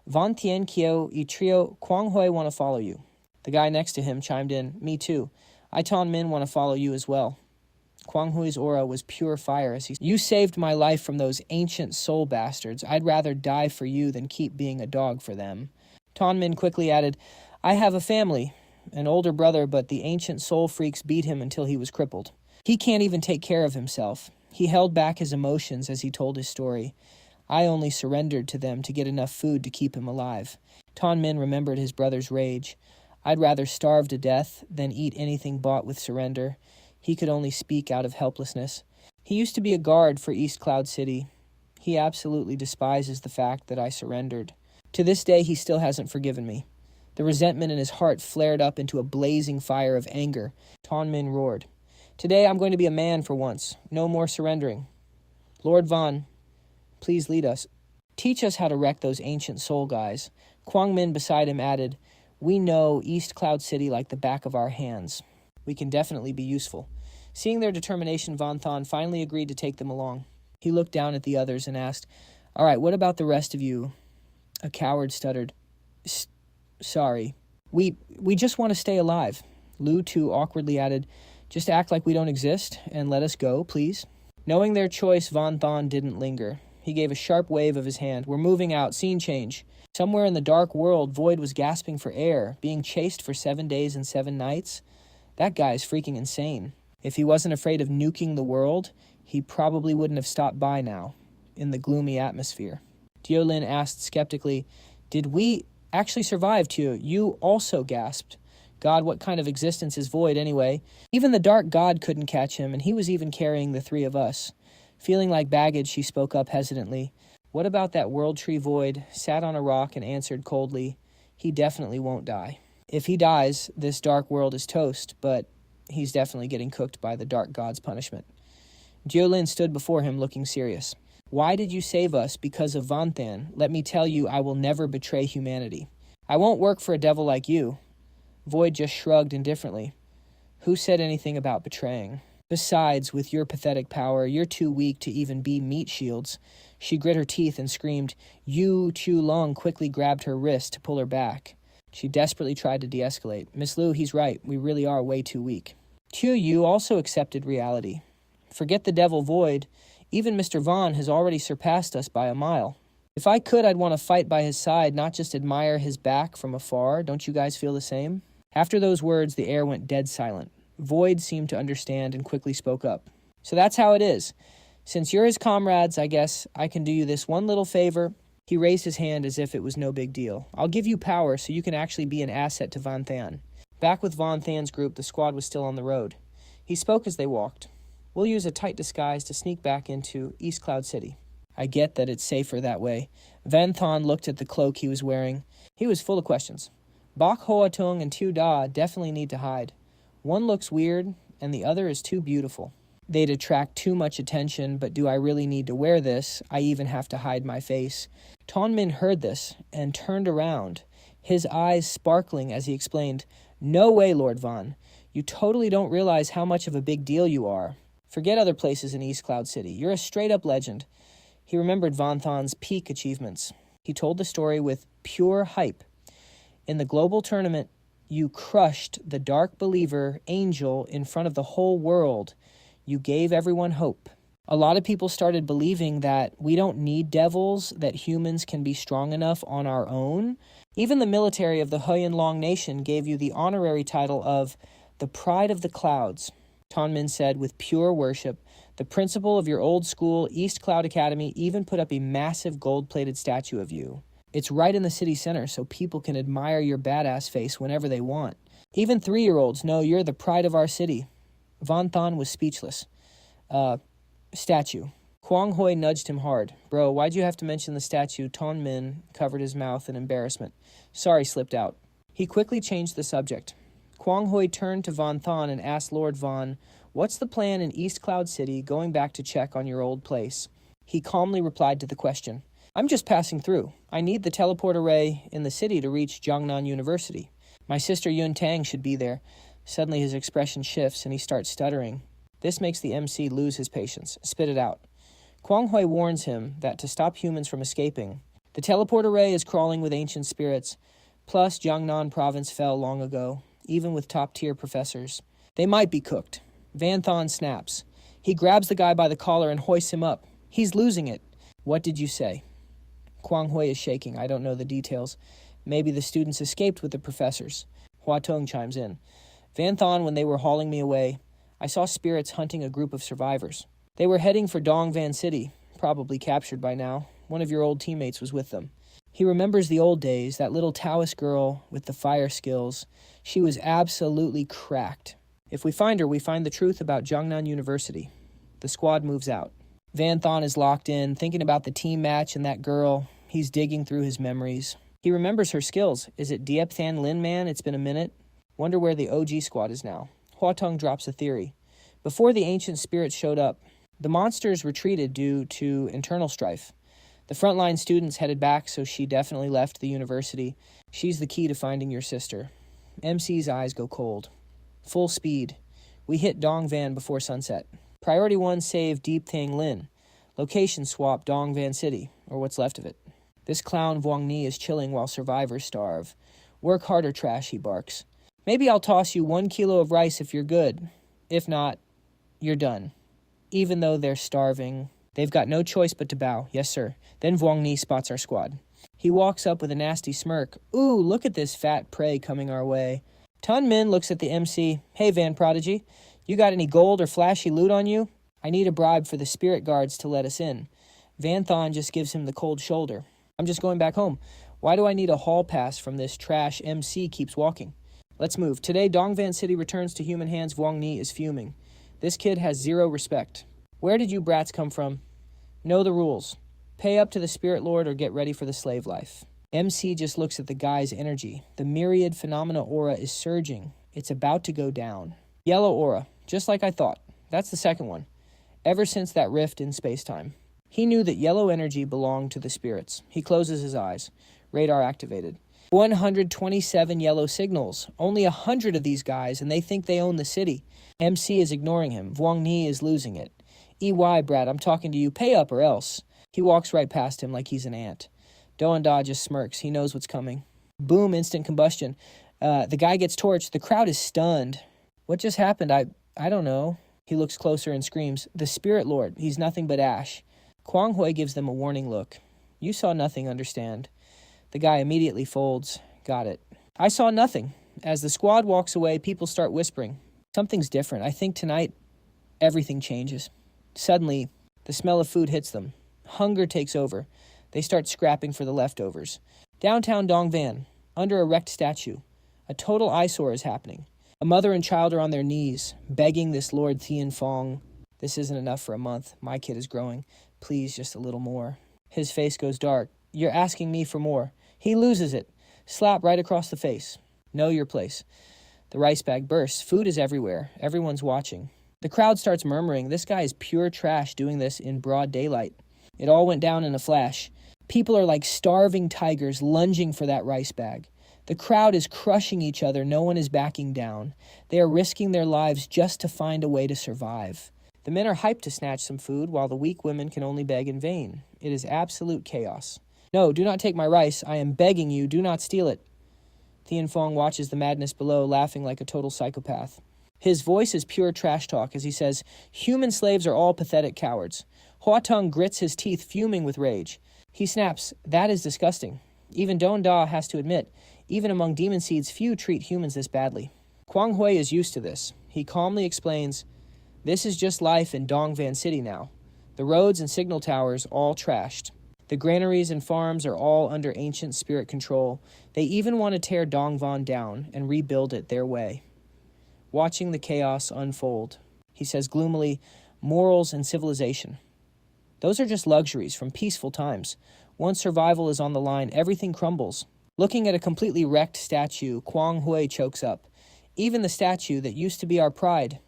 Van Tien Kyo y Trio, Quang Hoi want to follow you. The guy next to him chimed in, me too. I Ton Min want to follow you as well. Quang Hoi's aura was pure fire as he You saved my life from those ancient soul bastards. I'd rather die for you than keep being a dog for them. Ton Min quickly added, I have a family, an older brother, but the ancient soul freaks beat him until he was crippled. He can't even take care of himself. He held back his emotions as he told his story. I only surrendered to them to get enough food to keep him alive. Ton Min remembered his brother's rage. I'd rather starve to death than eat anything bought with surrender. He could only speak out of helplessness. He used to be a guard for East Cloud City. He absolutely despises the fact that I surrendered. To this day, he still hasn't forgiven me. The resentment in his heart flared up into a blazing fire of anger. Ton Min roared. Today I'm going to be a man for once. No more surrendering. Lord Van, please lead us. Teach us how to wreck those ancient soul guys. Quang Min beside him added, we know East Cloud City like the back of our hands. We can definitely be useful. Seeing their determination, Vanthon finally agreed to take them along. He looked down at the others and asked, all right, what about the rest of you? A coward stuttered, sorry. We just want to stay alive. Lu Tu awkwardly added, just act like we don't exist and let us go, please. Knowing their choice, Vanthon didn't linger. He gave a sharp wave of his hand. We're moving out. Scene change. Somewhere in the dark world, Void was gasping for air, being chased for 7 days and 7 nights. That guy's freaking insane. If he wasn't afraid of nuking the world, he probably wouldn't have stopped by now, in the gloomy atmosphere. Diolin asked skeptically, did we actually survive, Tio? You also gasped. God, what kind of existence is Void anyway? Even the dark god couldn't catch him, and he was even carrying the 3 of us. Feeling like baggage, she spoke up hesitantly. What about that world tree Void? Sat on a rock and answered coldly, he definitely won't die. If he dies, this dark world is toast, but he's definitely getting cooked by the dark god's punishment. Jiolin stood before him looking serious. Why did you save us because of Vanthan? Let me tell you, I will never betray humanity. I won't work for a devil like you. Void just shrugged indifferently. Who said anything about betraying? Besides, with your pathetic power, you're too weak to even be meat shields. She grit her teeth and screamed. Yu Chu Long quickly grabbed her wrist to pull her back. She desperately tried to de-escalate. Miss Lu, he's right. We really are way too weak. Tu Yu also accepted reality. Forget the devil Void. Even Mr. Vaughn has already surpassed us by a mile. If I could, I'd want to fight by his side, not just admire his back from afar. Don't you guys feel the same? After those words, the air went dead silent. Void seemed to understand and quickly spoke up. So that's how it is. Since you're his comrades, I guess I can do you this one little favor. He raised his hand as if it was no big deal. I'll give you power so you can actually be an asset to Van Than. Back with Von Than's group, the squad was still on the road. He spoke as they walked. We'll use a tight disguise to sneak back into East Cloud City. I get that it's safer that way. Van Than looked at the cloak he was wearing. He was full of questions. Bok Hoa-tung and Tu Da definitely need to hide. One looks weird, and the other is too beautiful. They'd attract too much attention, but do I really need to wear this? I even have to hide my face. Ton Min heard this and turned around, his eyes sparkling as he explained, No way, Lord Von. You totally don't realize how much of a big deal you are. Forget other places in East Cloud City. You're a straight-up legend. He remembered Von Than's peak achievements. He told the story with pure hype. In the global tournament, you crushed the Dark Believer Angel in front of the whole world. You gave everyone hope. A lot of people started believing that we don't need devils, that humans can be strong enough on our own. Even the military of the Huyen Long Nation gave you the honorary title of the Pride of the Clouds. Ton Min said with pure worship, the principal of your old school, East Cloud Academy, even put up a massive gold-plated statue of you. It's right in the city center, so people can admire your badass face whenever they want. Even 3-year-olds know you're the pride of our city. Von Than was speechless. Statue. Kwang Hoi nudged him hard. Bro, why'd you have to mention the statue? Ton Min covered his mouth in embarrassment. Sorry slipped out. He quickly changed the subject. Kwang Hoi turned to Von Than and asked Lord Von, what's the plan in East Cloud City going back to check on your old place? He calmly replied to the question. I'm just passing through. I need the teleport array in the city to reach Jiangnan University. My sister Yun Tang should be there. Suddenly his expression shifts and he starts stuttering. This makes the MC lose his patience. Spit it out. Kwang Hoi warns him that to stop humans from escaping, the teleport array is crawling with ancient spirits, plus Jiangnan province fell long ago, even with top-tier professors. They might be cooked. Van Than snaps. He grabs the guy by the collar and hoists him up. He's losing it. What did you say? Kwang Hoi is shaking. I don't know the details. Maybe the students escaped with the professors. Hua Tung chimes in. Van Than, when they were hauling me away, I saw spirits hunting a group of survivors. They were heading for Dongvan City, probably captured by now. One of your old teammates was with them. He remembers the old days, that little Taoist girl with the fire skills. She was absolutely cracked. If we find her, we find the truth about Jiangnan University. The squad moves out. Van Than is locked in, thinking about the team match and that girl. He's digging through his memories. He remembers her skills. Is it Diep Than Lin Man? It's been a minute. Wonder where the OG squad is now. Hua Tung drops a theory. Before the ancient spirits showed up, the monsters retreated due to internal strife. The frontline students headed back, so she definitely left the university. She's the key to finding your sister. MC's eyes go cold. Full speed. We hit Dongvan before sunset. Priority 1, save Deep Thang Lin. Location swap Dongvan City, or what's left of it. This clown Vuong Ni is chilling while survivors starve. Work harder, trash, he barks. Maybe I'll toss you 1 kilo of rice if you're good. If not, you're done. Even though they're starving, they've got no choice but to bow. Yes, sir. Then Vuong Ni spots our squad. He walks up with a nasty smirk. Ooh, look at this fat prey coming our way. Ton Min looks at the MC. Hey, Van Prodigy, you got any gold or flashy loot on you? I need a bribe for the spirit guards to let us in. Van Than just gives him the cold shoulder. I'm just going back home. Why do I need a hall pass from this trash MC keeps walking? Let's move. Today, Dongvan City returns to human hands. Vuong Ni is fuming. This kid has zero respect. Where did you brats come from? Know the rules. Pay up to the Spirit Lord or get ready for the slave life. MC just looks at the guy's energy. The myriad phenomena aura is surging. It's about to go down. Yellow aura, just like I thought. That's the second one. Ever since that rift in space-time. He knew that yellow energy belonged to the spirits. He closes his eyes. Radar activated. 127 yellow signals. Only 100 of these guys, and they think they own the city. MC is ignoring him. Vuong Ni is losing it. EY, Brad, I'm talking to you. Pay up or else. He walks right past him like he's an ant. Doan Da just smirks. He knows what's coming. Boom, instant combustion. The guy gets torched. The crowd is stunned. What just happened? I don't know. He looks closer and screams, the Spirit Lord. He's nothing but ash. Kwang Hoi gives them a warning look. You saw nothing, understand. The guy immediately folds. Got it. I saw nothing. As the squad walks away, people start whispering. Something's different. I think tonight, everything changes. Suddenly, The smell of food hits them. Hunger takes over. They start scrapping for the leftovers. Downtown Dongvan, under a wrecked statue, a total eyesore is happening. A mother and child are on their knees, begging this Lord Thien Fong. This isn't enough for a month. My kid is growing. Please, just a little more. His face goes dark. You're asking me for more. He loses it. Slap right across the face. Know your place. The rice bag bursts. Food is everywhere. Everyone's watching. The crowd starts murmuring, this guy is pure trash doing this in broad daylight. It all went down in a flash. People are like starving tigers lunging for that rice bag. The crowd is crushing each other. No one is backing down. They are risking their lives just to find a way to survive. The men are hyped to snatch some food, while the weak women can only beg in vain. It is absolute chaos. No, do not take my rice. I am begging you, do not steal it. Thien Fong watches the madness below, laughing like a total psychopath. His voice is pure trash talk as he says, human slaves are all pathetic cowards. Hua Tung grits his teeth, fuming with rage. He snaps, that is disgusting. Even Don Da has to admit, even among demon seeds, few treat humans this badly. Kwang Hui is used to this. He calmly explains, this is just life in Dongvan City now. The roads and signal towers all trashed. The granaries and farms are all under ancient spirit control. They even want to tear Dongvan down and rebuild it their way. Watching the chaos unfold, he says gloomily, morals and civilization. Those are just luxuries from peaceful times. Once survival is on the line, everything crumbles. Looking at a completely wrecked statue, Kwang Hui chokes up. Even the statue that used to be our pride,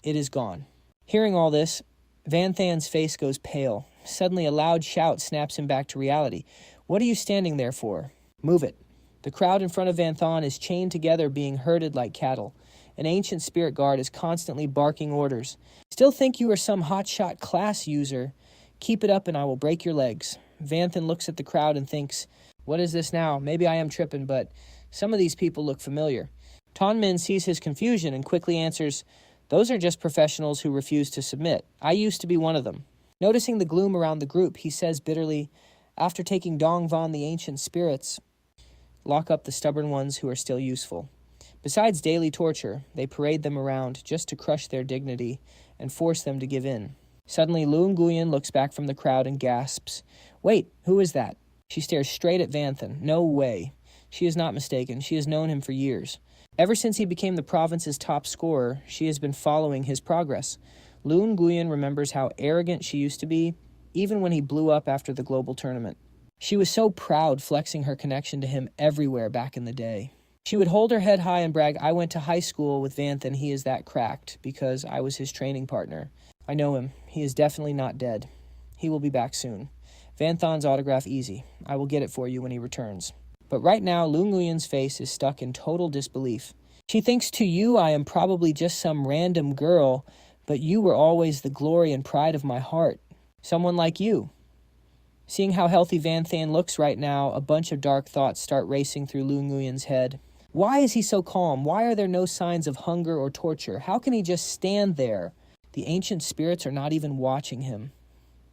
it is gone. Hearing all this, Van Than's face goes pale. Suddenly a loud shout snaps him back to reality. What are you standing there for? Move it. The crowd in front of Van Than is chained together, being herded like cattle. An ancient spirit guard is constantly barking orders. Still think you are some hotshot class user? Keep it up and I will break your legs. Van Than looks at the crowd and thinks, what is this now? Maybe I am tripping, but some of these people look familiar. Ton Min sees his confusion and quickly answers, those are just professionals who refuse to submit. I used to be one of them. Noticing the gloom around the group, he says bitterly, after taking Dongvan the ancient spirits, lock up the stubborn ones who are still useful. Besides daily torture, they parade them around just to crush their dignity and force them to give in. Suddenly, Lun Guyan looks back from the crowd and gasps, wait, who is that? She stares straight at Van Than. No way. She is not mistaken. She has known him for years. Ever since he became the province's top scorer, she has been following his progress. Lun Guyan remembers how arrogant she used to be, even when he blew up after the global tournament. She was so proud, flexing her connection to him everywhere back in the day. She would hold her head high and brag, I went to high school with Van Than, he is that cracked, because I was his training partner. I know him. He is definitely not dead. He will be back soon. Van Than's autograph easy. I will get it for you when he returns. But right now, Lun Nguyen's face is stuck in total disbelief. She thinks to you I am probably just some random girl, but you were always the glory and pride of my heart. Someone like you. Seeing how healthy Van Than looks right now, a bunch of dark thoughts start racing through Lun Nguyen's head. Why is he so calm? Why are there no signs of hunger or torture? How can he just stand there? The ancient spirits are not even watching him.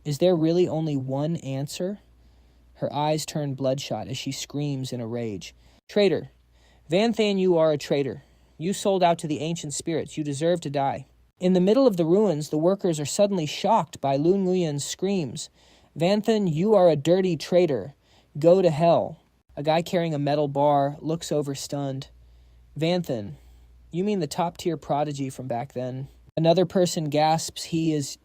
Is there really only one answer? Her eyes turn bloodshot as she screams in a rage. Traitor! Van Than, you are a traitor. You sold out to the ancient spirits. You deserve to die. In the middle of the ruins, the workers are suddenly shocked by Lun Nguyen's screams. Van Than, you are a dirty traitor. Go to hell. A guy carrying a metal bar looks over stunned. Van Than, you mean the top-tier prodigy from back then? Another person gasps, he is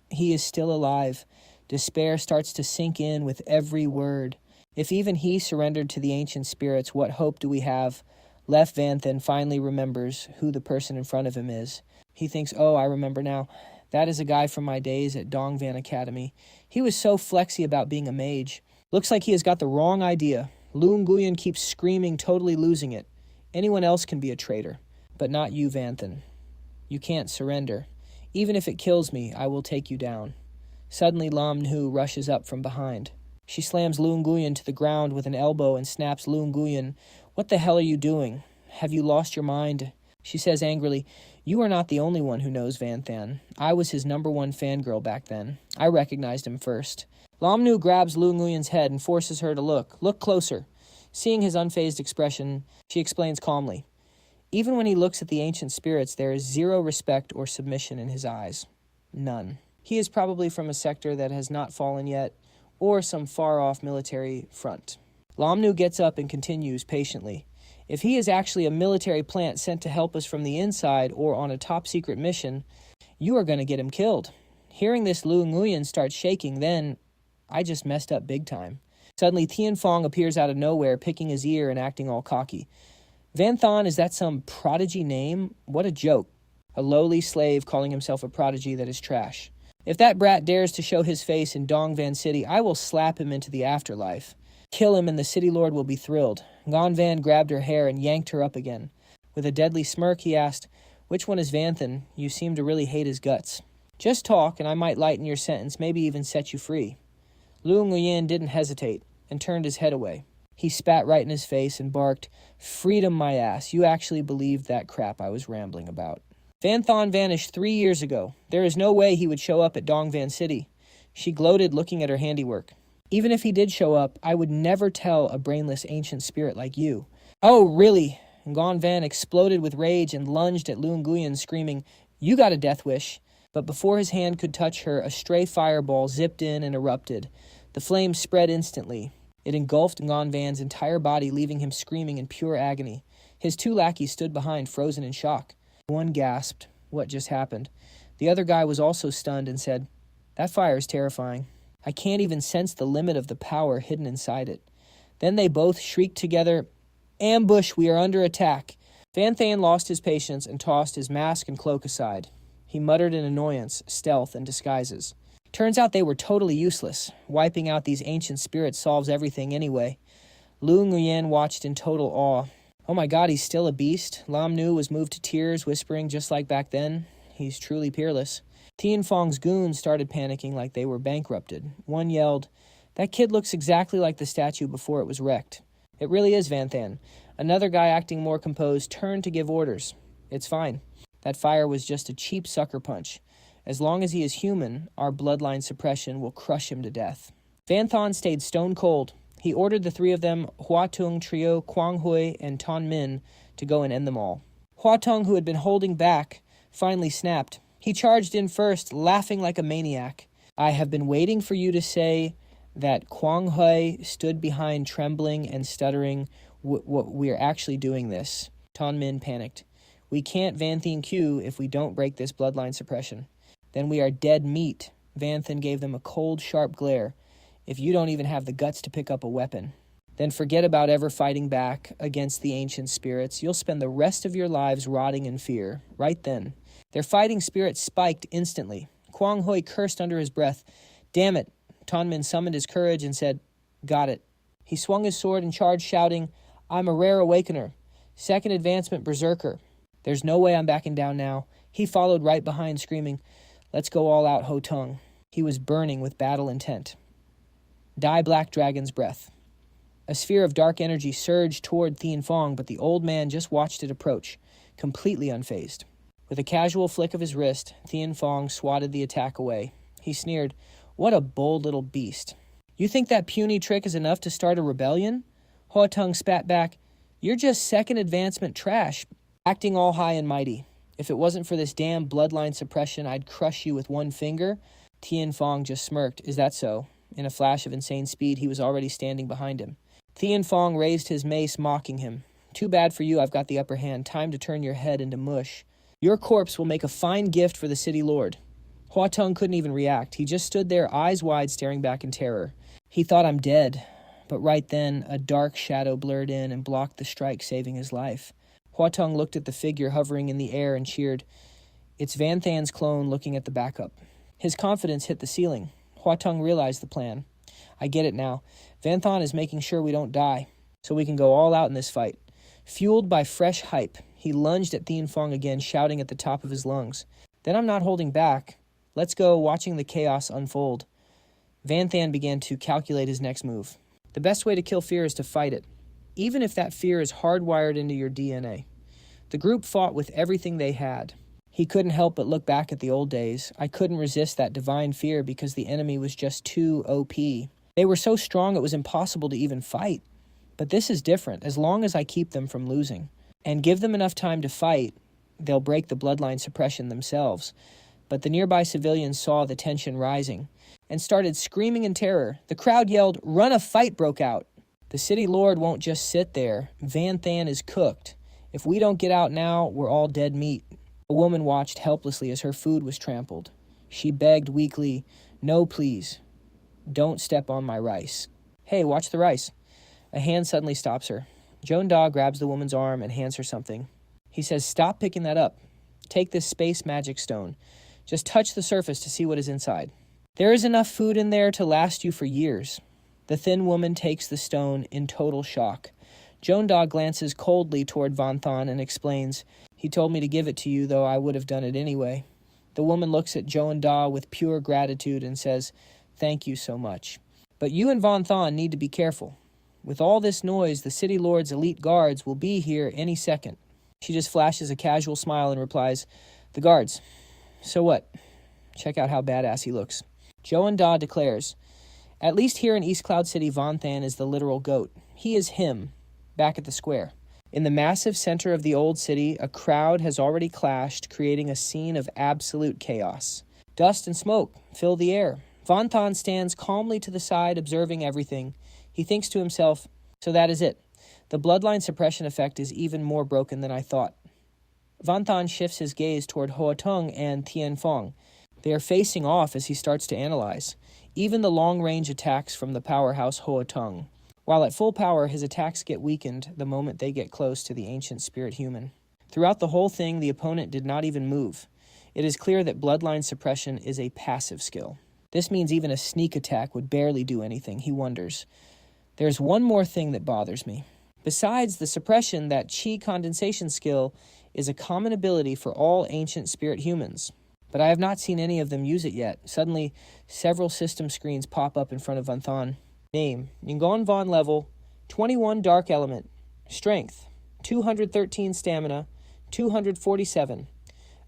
still alive. Despair starts to sink in with every word. If even he surrendered to the ancient spirits, what hope do we have? Left Van Than finally remembers who the person in front of him is. He thinks, oh, I remember now. That is a guy from my days at Dongvan Academy. He was so flexy about being a mage. Looks like he has got the wrong idea. Lun Nguyen keeps screaming, totally losing it. Anyone else can be a traitor, but not you, Van Than. You can't surrender. Even if it kills me, I will take you down. Suddenly, Lam Nhu rushes up from behind. She slams Lun Nguyen to the ground with an elbow and snaps Lun Nguyen. What the hell are you doing? Have you lost your mind? She says angrily, you are not the only one who knows Van Than. I was his #1 fangirl back then. I recognized him first. Lam Nhu grabs Lun Nguyen's head and forces her to look. Look closer. Seeing his unfazed expression, she explains calmly. Even when he looks at the ancient spirits, there is zero respect or submission in his eyes. None. He is probably from a sector that has not fallen yet, or some far-off military front. Lamnu gets up and continues patiently. If he is actually a military plant sent to help us from the inside or on a top-secret mission, you are going to get him killed. Hearing this, Lu Nguyen starts shaking, then I just messed up big time. Suddenly, Tien Phong appears out of nowhere, picking his ear and acting all cocky. Van Thon, is that some prodigy name? What a joke. A lowly slave calling himself a prodigy that is trash. If that brat dares to show his face in Dong Van City, I will slap him into the afterlife. Kill him and the city lord will be thrilled. Ngan Van grabbed her hair and yanked her up again. With a deadly smirk, he asked, "Which one is Vanthan? You seem to really hate his guts." "Just talk, and I might lighten your sentence, maybe even set you free." Lu Nguyen didn't hesitate and turned his head away. He spat right in his face and barked, "Freedom, my ass. You actually believed that crap I was rambling about." Van Thon vanished 3 years ago. There is no way he would show up at Dong Van City. She gloated, looking at her handiwork. "Even if he did show up, I would never tell a brainless ancient spirit like you." "Oh, really?" Ngan Van exploded with rage and lunged at Lu Nguyen, screaming, "You got a death wish." But before his hand could touch her, a stray fireball zipped in and erupted. The flame spread instantly. It engulfed Ngan Van's entire body, leaving him screaming in pure agony. His 2 lackeys stood behind, frozen in shock. One gasped, "What just happened?" The other guy was also stunned and said, "That fire is terrifying. I can't even sense the limit of the power hidden inside it." Then they both shrieked together, "Ambush, we are under attack." Van Than lost his patience and tossed his mask and cloak aside. He muttered in annoyance, stealth, and disguises. Turns out they were totally useless. Wiping out these ancient spirits solves everything anyway. Lu Nguyen watched in total awe. "Oh my god, he's still a beast?" Lam Nu was moved to tears, whispering just like back then, "He's truly peerless." Tien Fong's goons started panicking like they were bankrupted. One yelled, "That kid looks exactly like the statue before it was wrecked." "It really is Van Than." Another guy, acting more composed, turned to give orders. "It's fine. That fire was just a cheap sucker punch. As long as he is human, our bloodline suppression will crush him to death." Van Thon stayed stone cold. He ordered the 3 of them, Hua Tung Trio, Quang Hui, and Ton Min, to go and end them all. Hua Tung, who had been holding back, finally snapped. He charged in first, laughing like a maniac. "I have been waiting for you to say that Quang Hui stood behind, trembling and stuttering. We're actually doing this." Ton Min panicked. "We can't Vanthan Q if we don't break this bloodline suppression. Then we are dead meat." Vanthan gave them a cold, sharp glare. "If you don't even have the guts to pick up a weapon, then forget about ever fighting back against the ancient spirits. You'll spend the rest of your lives rotting in fear." Right then, their fighting spirit spiked instantly. Quang Hui cursed under his breath. "Damn it." Ton Min summoned his courage and said, "Got it." He swung his sword and charged, shouting, "I'm a rare awakener. Second advancement berserker. There's no way I'm backing down now." He followed right behind, screaming, "Let's go all out, Ho Tung." He was burning with battle intent. Die Black Dragon's breath. A sphere of dark energy surged toward Tien Phong, but the old man just watched it approach, completely unfazed. With a casual flick of his wrist, Tien Phong swatted the attack away. He sneered, "What a bold little beast. You think that puny trick is enough to start a rebellion?" Ho Tung spat back, "You're just second advancement trash, acting all high and mighty. If it wasn't for this damn bloodline suppression, I'd crush you with one finger." Tien Phong just smirked. "Is that so?" In a flash of insane speed, he was already standing behind him. Tien Phong raised his mace, mocking him. "Too bad for you, I've got the upper hand. Time to turn your head into mush. Your corpse will make a fine gift for the city lord." Hua Tung couldn't even react. He just stood there, eyes wide, staring back in terror. He thought, "I'm dead." But right then, a dark shadow blurred in and blocked the strike, saving his life. Hua Tung looked at the figure hovering in the air and cheered. "It's Van Than's clone looking at the backup." His confidence hit the ceiling. Hua Tung realized the plan. "I get it now. Van Than is making sure we don't die, so we can go all out in this fight." Fueled by fresh hype, he lunged at Tien Phong again, shouting at the top of his lungs. "Then I'm not holding back. Let's go," watching the chaos unfold. Van Than began to calculate his next move. The best way to kill fear is to fight it, even if that fear is hardwired into your DNA. The group fought with everything they had. He couldn't help but look back at the old days. I couldn't resist that divine fear because the enemy was just too OP. They were so strong it was impossible to even fight. But this is different. As long as I keep them from losing and give them enough time to fight, they'll break the bloodline suppression themselves. But the nearby civilians saw the tension rising and started screaming in terror. The crowd yelled, "Run, a fight broke out." The city lord won't just sit there. Van Than is cooked. If we don't get out now, we're all dead meat. A woman watched helplessly as her food was trampled. She begged weakly, "No, please. Don't step on my rice." "Hey, watch the rice." A hand suddenly stops her. Jonda grabs the woman's arm and hands her something. He says, "Stop picking that up. Take this space magic stone. Just touch the surface to see what is inside. There is enough food in there to last you for years." The thin woman takes the stone in total shock. Jonda glances coldly toward Van Than and explains, "He told me to give it to you, though I would have done it anyway." The woman looks at Jonda with pure gratitude and says, "Thank you so much. But you and Van Than need to be careful. With all this noise, the city lord's elite guards will be here any second." She just flashes a casual smile and replies, "The guards. So what? Check out how badass he looks." Jonda declares, "At least here in East Cloud City, Van Than is the literal goat. He is him, back at the square." In the massive center of the old city, a crowd has already clashed, creating a scene of absolute chaos. Dust and smoke fill the air. Van Than stands calmly to the side, observing everything. He thinks to himself, "So that is it. The bloodline suppression effect is even more broken than I thought." Van Than shifts his gaze toward Hoa Tung and Tien Phong. They are facing off as he starts to analyze. Even the long-range attacks from the powerhouse Hoa Tung. While at full power, his attacks get weakened the moment they get close to the ancient spirit human. Throughout the whole thing, the opponent did not even move. It is clear that bloodline suppression is a passive skill. This means even a sneak attack would barely do anything, he wonders. There's one more thing that bothers me. Besides the suppression, that chi condensation skill is a common ability for all ancient spirit humans. But I have not seen any of them use it yet. Suddenly, several system screens pop up in front of Van Than. Name, Ngon Von level, 21 dark element. Strength, 213 stamina, 247.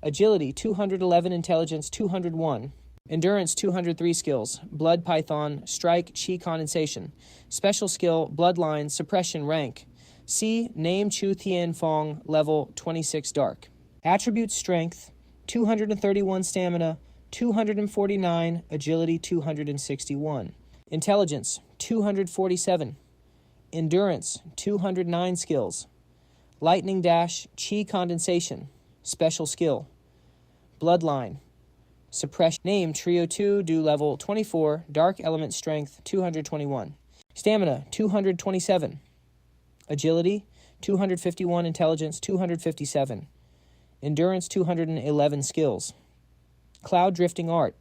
Agility, 211 intelligence, 201. Endurance, 203 skills. Blood Python, strike, chi condensation. Special skill, bloodline, suppression, rank. C, name Chu Tien Phong, level 26 dark. Attribute strength, 231 stamina, 249, agility 261. Intelligence, 247. Endurance, 209 skills. Lightning dash, chi condensation. Special skill. Bloodline. Suppression. Name, Trio 2, do level 24, dark element strength, 221. Stamina, 227. Agility, 251, intelligence, 257. Endurance, 211 skills. Cloud drifting art.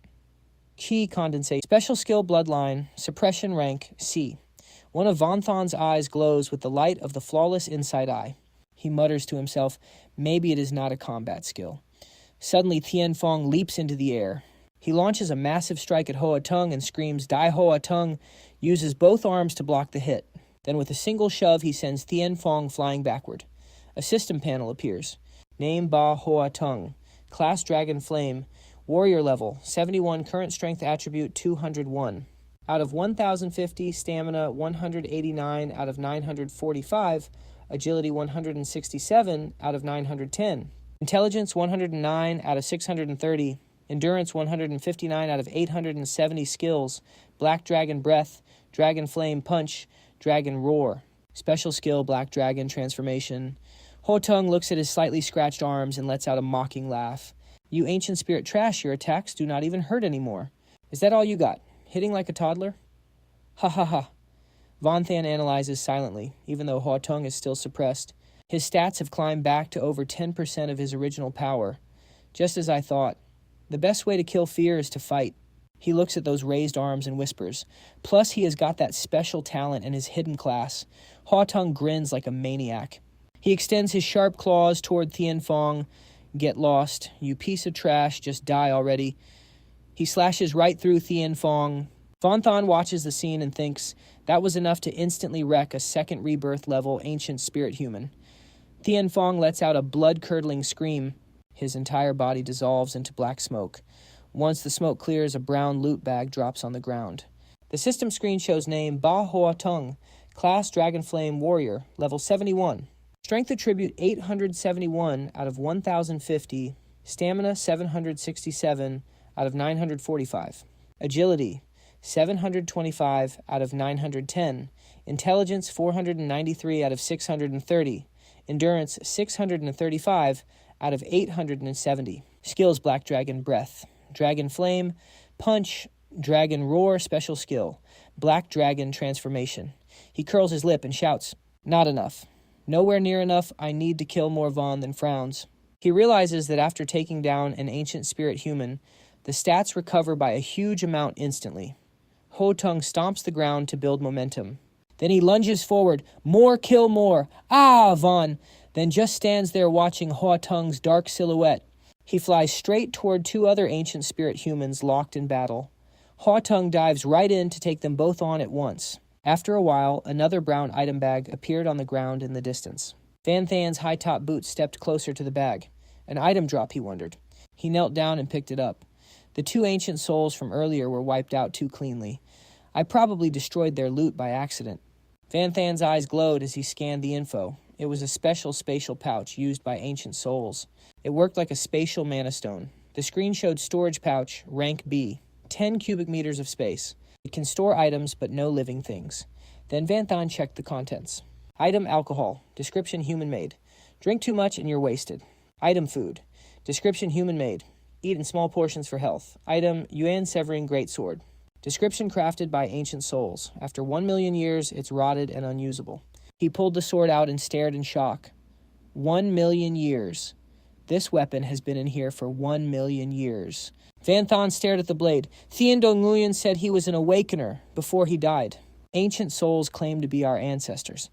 Chi condensate. Special skill bloodline. Suppression rank C. One of Van Than's eyes glows with the light of the flawless inside eye. He mutters to himself, maybe it is not a combat skill. Suddenly, Tien Phong leaps into the air. He launches a massive strike at Hoa Tung and screams, "Die Hoa Tung," uses both arms to block the hit. Then with a single shove, he sends Tien Phong flying backward. A system panel appears. Name Ba Hoa Tung. Class Dragon Flame. Warrior level, 71, current strength attribute 201. Out of 1,050, stamina 189 out of 945, agility 167 out of 910. Intelligence 109 out of 630, endurance 159 out of 870 skills, Black Dragon Breath, Dragon Flame Punch, Dragon Roar. Special skill, Black Dragon Transformation. Ho Tung looks at his slightly scratched arms and lets out a mocking laugh. You ancient spirit trash, your attacks do not even hurt anymore. Is that all you got? Hitting like a toddler? Ha ha ha. Van Than analyzes silently, even though Ho Tung is still suppressed. His stats have climbed back to over 10% of his original power. Just as I thought. The best way to kill fear is to fight. He looks at those raised arms and whispers. Plus, he has got that special talent in his hidden class. Ho Tung grins like a maniac. He extends his sharp claws toward Tien Phong. Get lost. You piece of trash, just die already. He slashes right through Tien Phong. Van Than watches the scene and thinks, that was enough to instantly wreck a second rebirth level ancient spirit human. Tien Phong lets out a blood-curdling scream. His entire body dissolves into black smoke. Once the smoke clears, a brown loot bag drops on the ground. The system screen shows name Ba Hoa Tung, class Dragon Flame Warrior, level 71. Strength attribute 871 out of 1,050, Stamina, 767 out of 945. Agility, 725 out of 910. Intelligence, 493 out of 630. Endurance, 635 out of 870. Skills: Black Dragon Breath, Dragon Flame, Punch, Dragon Roar special skill, Black Dragon Transformation. He curls his lip and shouts, "Not enough. Nowhere near enough. I need to kill more Vaughn," then frowns. He realizes that after taking down an ancient spirit human, the stats recover by a huge amount instantly. Ho Tung stomps the ground to build momentum. Then he lunges forward. More, kill more. Ah, Vaughn. Then just stands there watching Ho Tung's dark silhouette. He flies straight toward two other ancient spirit humans locked in battle. Ho Tung dives right in to take them both on at once. After a while, another brown item bag appeared on the ground in the distance. Van Than's high-top boots stepped closer to the bag. An item drop, he wondered. He knelt down and picked it up. The two ancient souls from earlier were wiped out too cleanly. I probably destroyed their loot by accident. Van Than's eyes glowed as he scanned the info. It was a special spatial pouch used by ancient souls. It worked like a spatial mana stone. The screen showed storage pouch, rank B, 10 cubic meters of space. It can store items but no living things. Then Van Than checked the contents. Item: alcohol. Description: human-made. Drink too much and you're wasted. Item: food. Description: human-made. Eat in small portions for health. Item: Yuan Severing Greatsword. Description: crafted by ancient souls. After 1 million years, it's rotted and unusable. He pulled the sword out and stared in shock. 1 million years. This weapon has been in here for 1 million years. Van Than stared at the blade. Thien Dong Nguyen said he was an awakener before he died. Ancient souls claim to be our ancestors.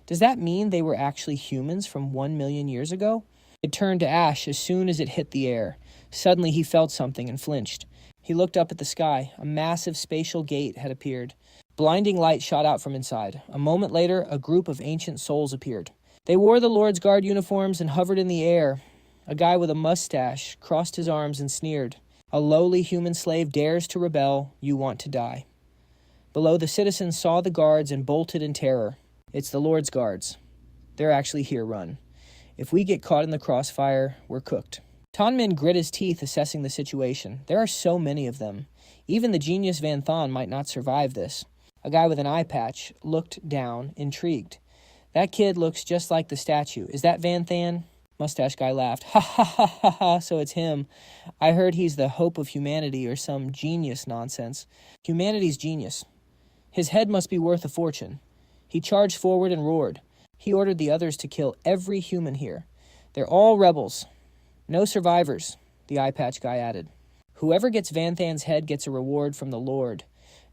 Does that mean they were actually humans from 1 million years ago? It turned to ash as soon as it hit the air. Suddenly he felt something and flinched. He looked up at the sky. A massive spatial gate had appeared. Blinding light shot out from inside. A moment later, a group of ancient souls appeared. They wore the Lord's Guard uniforms and hovered in the air. A guy with a mustache crossed his arms and sneered. A lowly human slave dares to rebel. You want to die. Below, the citizens saw the guards and bolted in terror. It's the Lord's Guards. They're actually here, run. If we get caught in the crossfire, we're cooked. Tonmin grit his teeth, assessing the situation. There are so many of them. Even the genius Van Than might not survive this. A guy with an eye patch looked down, intrigued. That kid looks just like the statue. Is that Van Than? Mustache guy laughed. Ha ha ha ha ha, so it's him. I heard he's the hope of humanity or some genius nonsense. Humanity's genius. His head must be worth a fortune. He charged forward and roared. He ordered the others to kill every human here. They're all rebels. No survivors, the eye patch guy added. Whoever gets Van Than's head gets a reward from the Lord.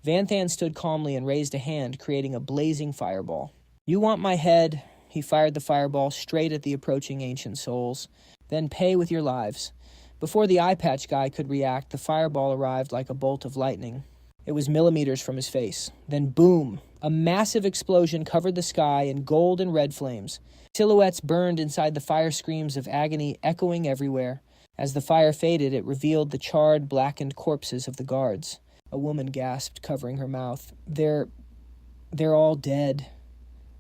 Van Than stood calmly and raised a hand, creating a blazing fireball. You want my head? He fired the fireball straight at the approaching ancient souls. Then pay with your lives. Before the eye patch guy could react, the fireball arrived like a bolt of lightning. It was millimeters from his face. Then boom! A massive explosion covered the sky in gold and red flames. Silhouettes burned inside the fire, screams of agony echoing everywhere. As the fire faded, it revealed the charred, blackened corpses of the guards. A woman gasped, covering her mouth. They're all dead.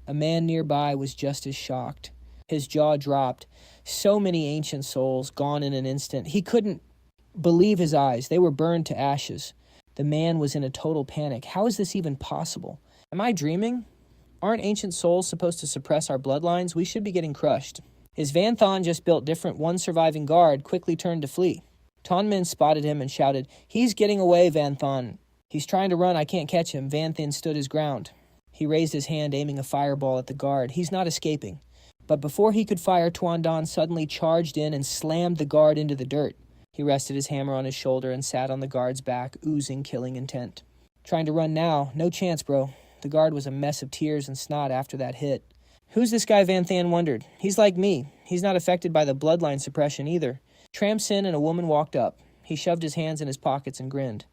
A man nearby was just as shocked. His jaw dropped. So many ancient souls, gone in an instant. He couldn't believe his eyes. They were burned to ashes. The man was in a total panic. How is this even possible? Am I dreaming? Aren't ancient souls supposed to suppress our bloodlines? We should be getting crushed. His Van Than just built different. One surviving guard quickly turned to flee. Tonmin spotted him and shouted, He's getting away, Van Than. He's trying to run. I can't catch him. Van Than stood his ground. He raised his hand, aiming a fireball at the guard. He's not escaping. But before he could fire, Tuan Dan suddenly charged in and slammed the guard into the dirt. He rested his hammer on his shoulder and sat on the guard's back, oozing killing intent. Trying to run now? No chance, bro. The guard was a mess of tears and snot after that hit. Who's this guy, Van Than wondered. He's like me. He's not affected by the bloodline suppression either. Tramps in and a woman walked up. He shoved his hands in his pockets and grinned.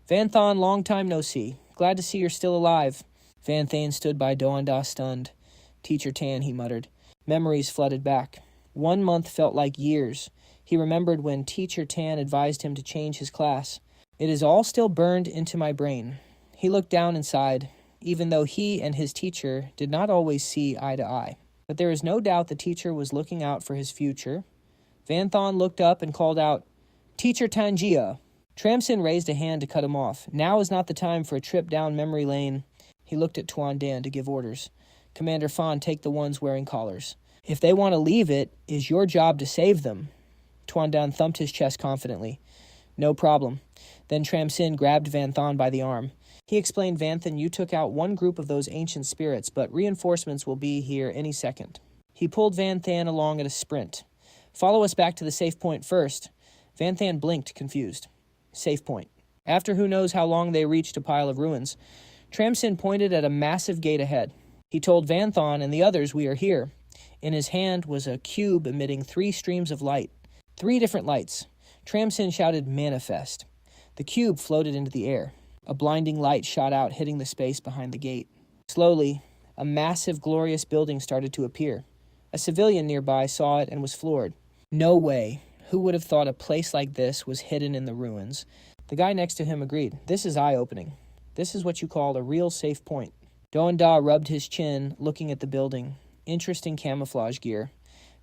Van Than, long time no see. Glad to see you're still alive. Van Than stood by Doanda stunned. Teacher Tan, he muttered. Memories flooded back. 1 month felt like years. He remembered when Teacher Tan advised him to change his class. It is all still burned into my brain. He looked down and sighed, even though he and his teacher did not always see eye to eye. But there is no doubt the teacher was looking out for his future. Van Thon looked up and called out, "Teacher Tangia." Tramsin raised a hand to cut him off. Now is not the time for a trip down memory lane. He looked at Tuan Dan to give orders. "Commander Fan, take the ones wearing collars. If they want to leave, it is your job to save them." Tuan Dan thumped his chest confidently. "No problem." Then Tramsin grabbed Van Thon by the arm. He explained, "Vanthan, you took out one group of those ancient spirits, but reinforcements will be here any second." He pulled Vanthan along at a sprint. "Follow us back to the safe point first." Vanthan blinked, confused. Safe point. After who knows how long they reached a pile of ruins, Tramsin pointed at a massive gate ahead. He told Vanthan and the others, "We are here." In his hand was a cube emitting 3 streams of light. 3 different lights. Tramsin shouted, "Manifest." The cube floated into the air. A blinding light shot out, hitting the space behind the gate. Slowly, a massive, glorious building started to appear. A civilian nearby saw it and was floored. No way. Who would have thought a place like this was hidden in the ruins? The guy next to him agreed. "This is eye-opening. This is what you call a real safe point." Doan Da rubbed his chin, looking at the building. Interesting camouflage gear.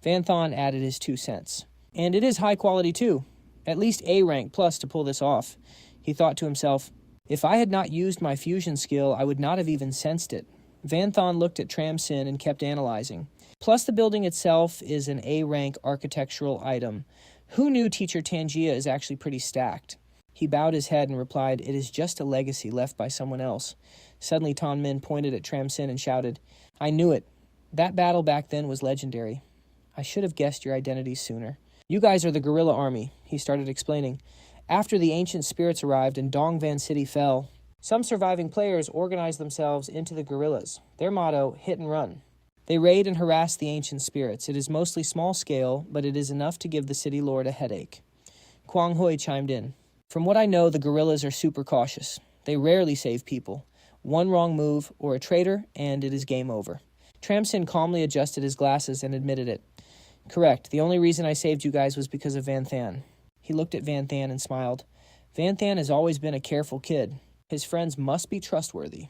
Van Thon added his 2 cents. "And it is high quality too. At least A rank plus to pull this off." He thought to himself, "If I had not used my fusion skill, I would not have even sensed it." Van Thon looked at Tramsin and kept analyzing. Plus the building itself is an A rank architectural item. Who knew Teacher Tangia is actually pretty stacked? He bowed his head and replied, "It is just a legacy left by someone else." Suddenly Ton Min pointed at Tramsin and shouted, "I knew it. That battle back then was legendary. I should have guessed your identity sooner. You guys are the guerrilla army," he started explaining. "After the ancient spirits arrived and Dongvan City fell, some surviving players organized themselves into the guerrillas. Their motto, hit and run. They raid and harass the ancient spirits. It is mostly small scale, but it is enough to give the city lord a headache." Kwang Hui chimed in. "From what I know, the guerrillas are super cautious. They rarely save people. One wrong move or a traitor, and it is game over." Tramsin calmly adjusted his glasses and admitted it. "Correct. The only reason I saved you guys was because of Vanthan." He looked at Vanthan and smiled. "Vanthan has always been a careful kid. His friends must be trustworthy."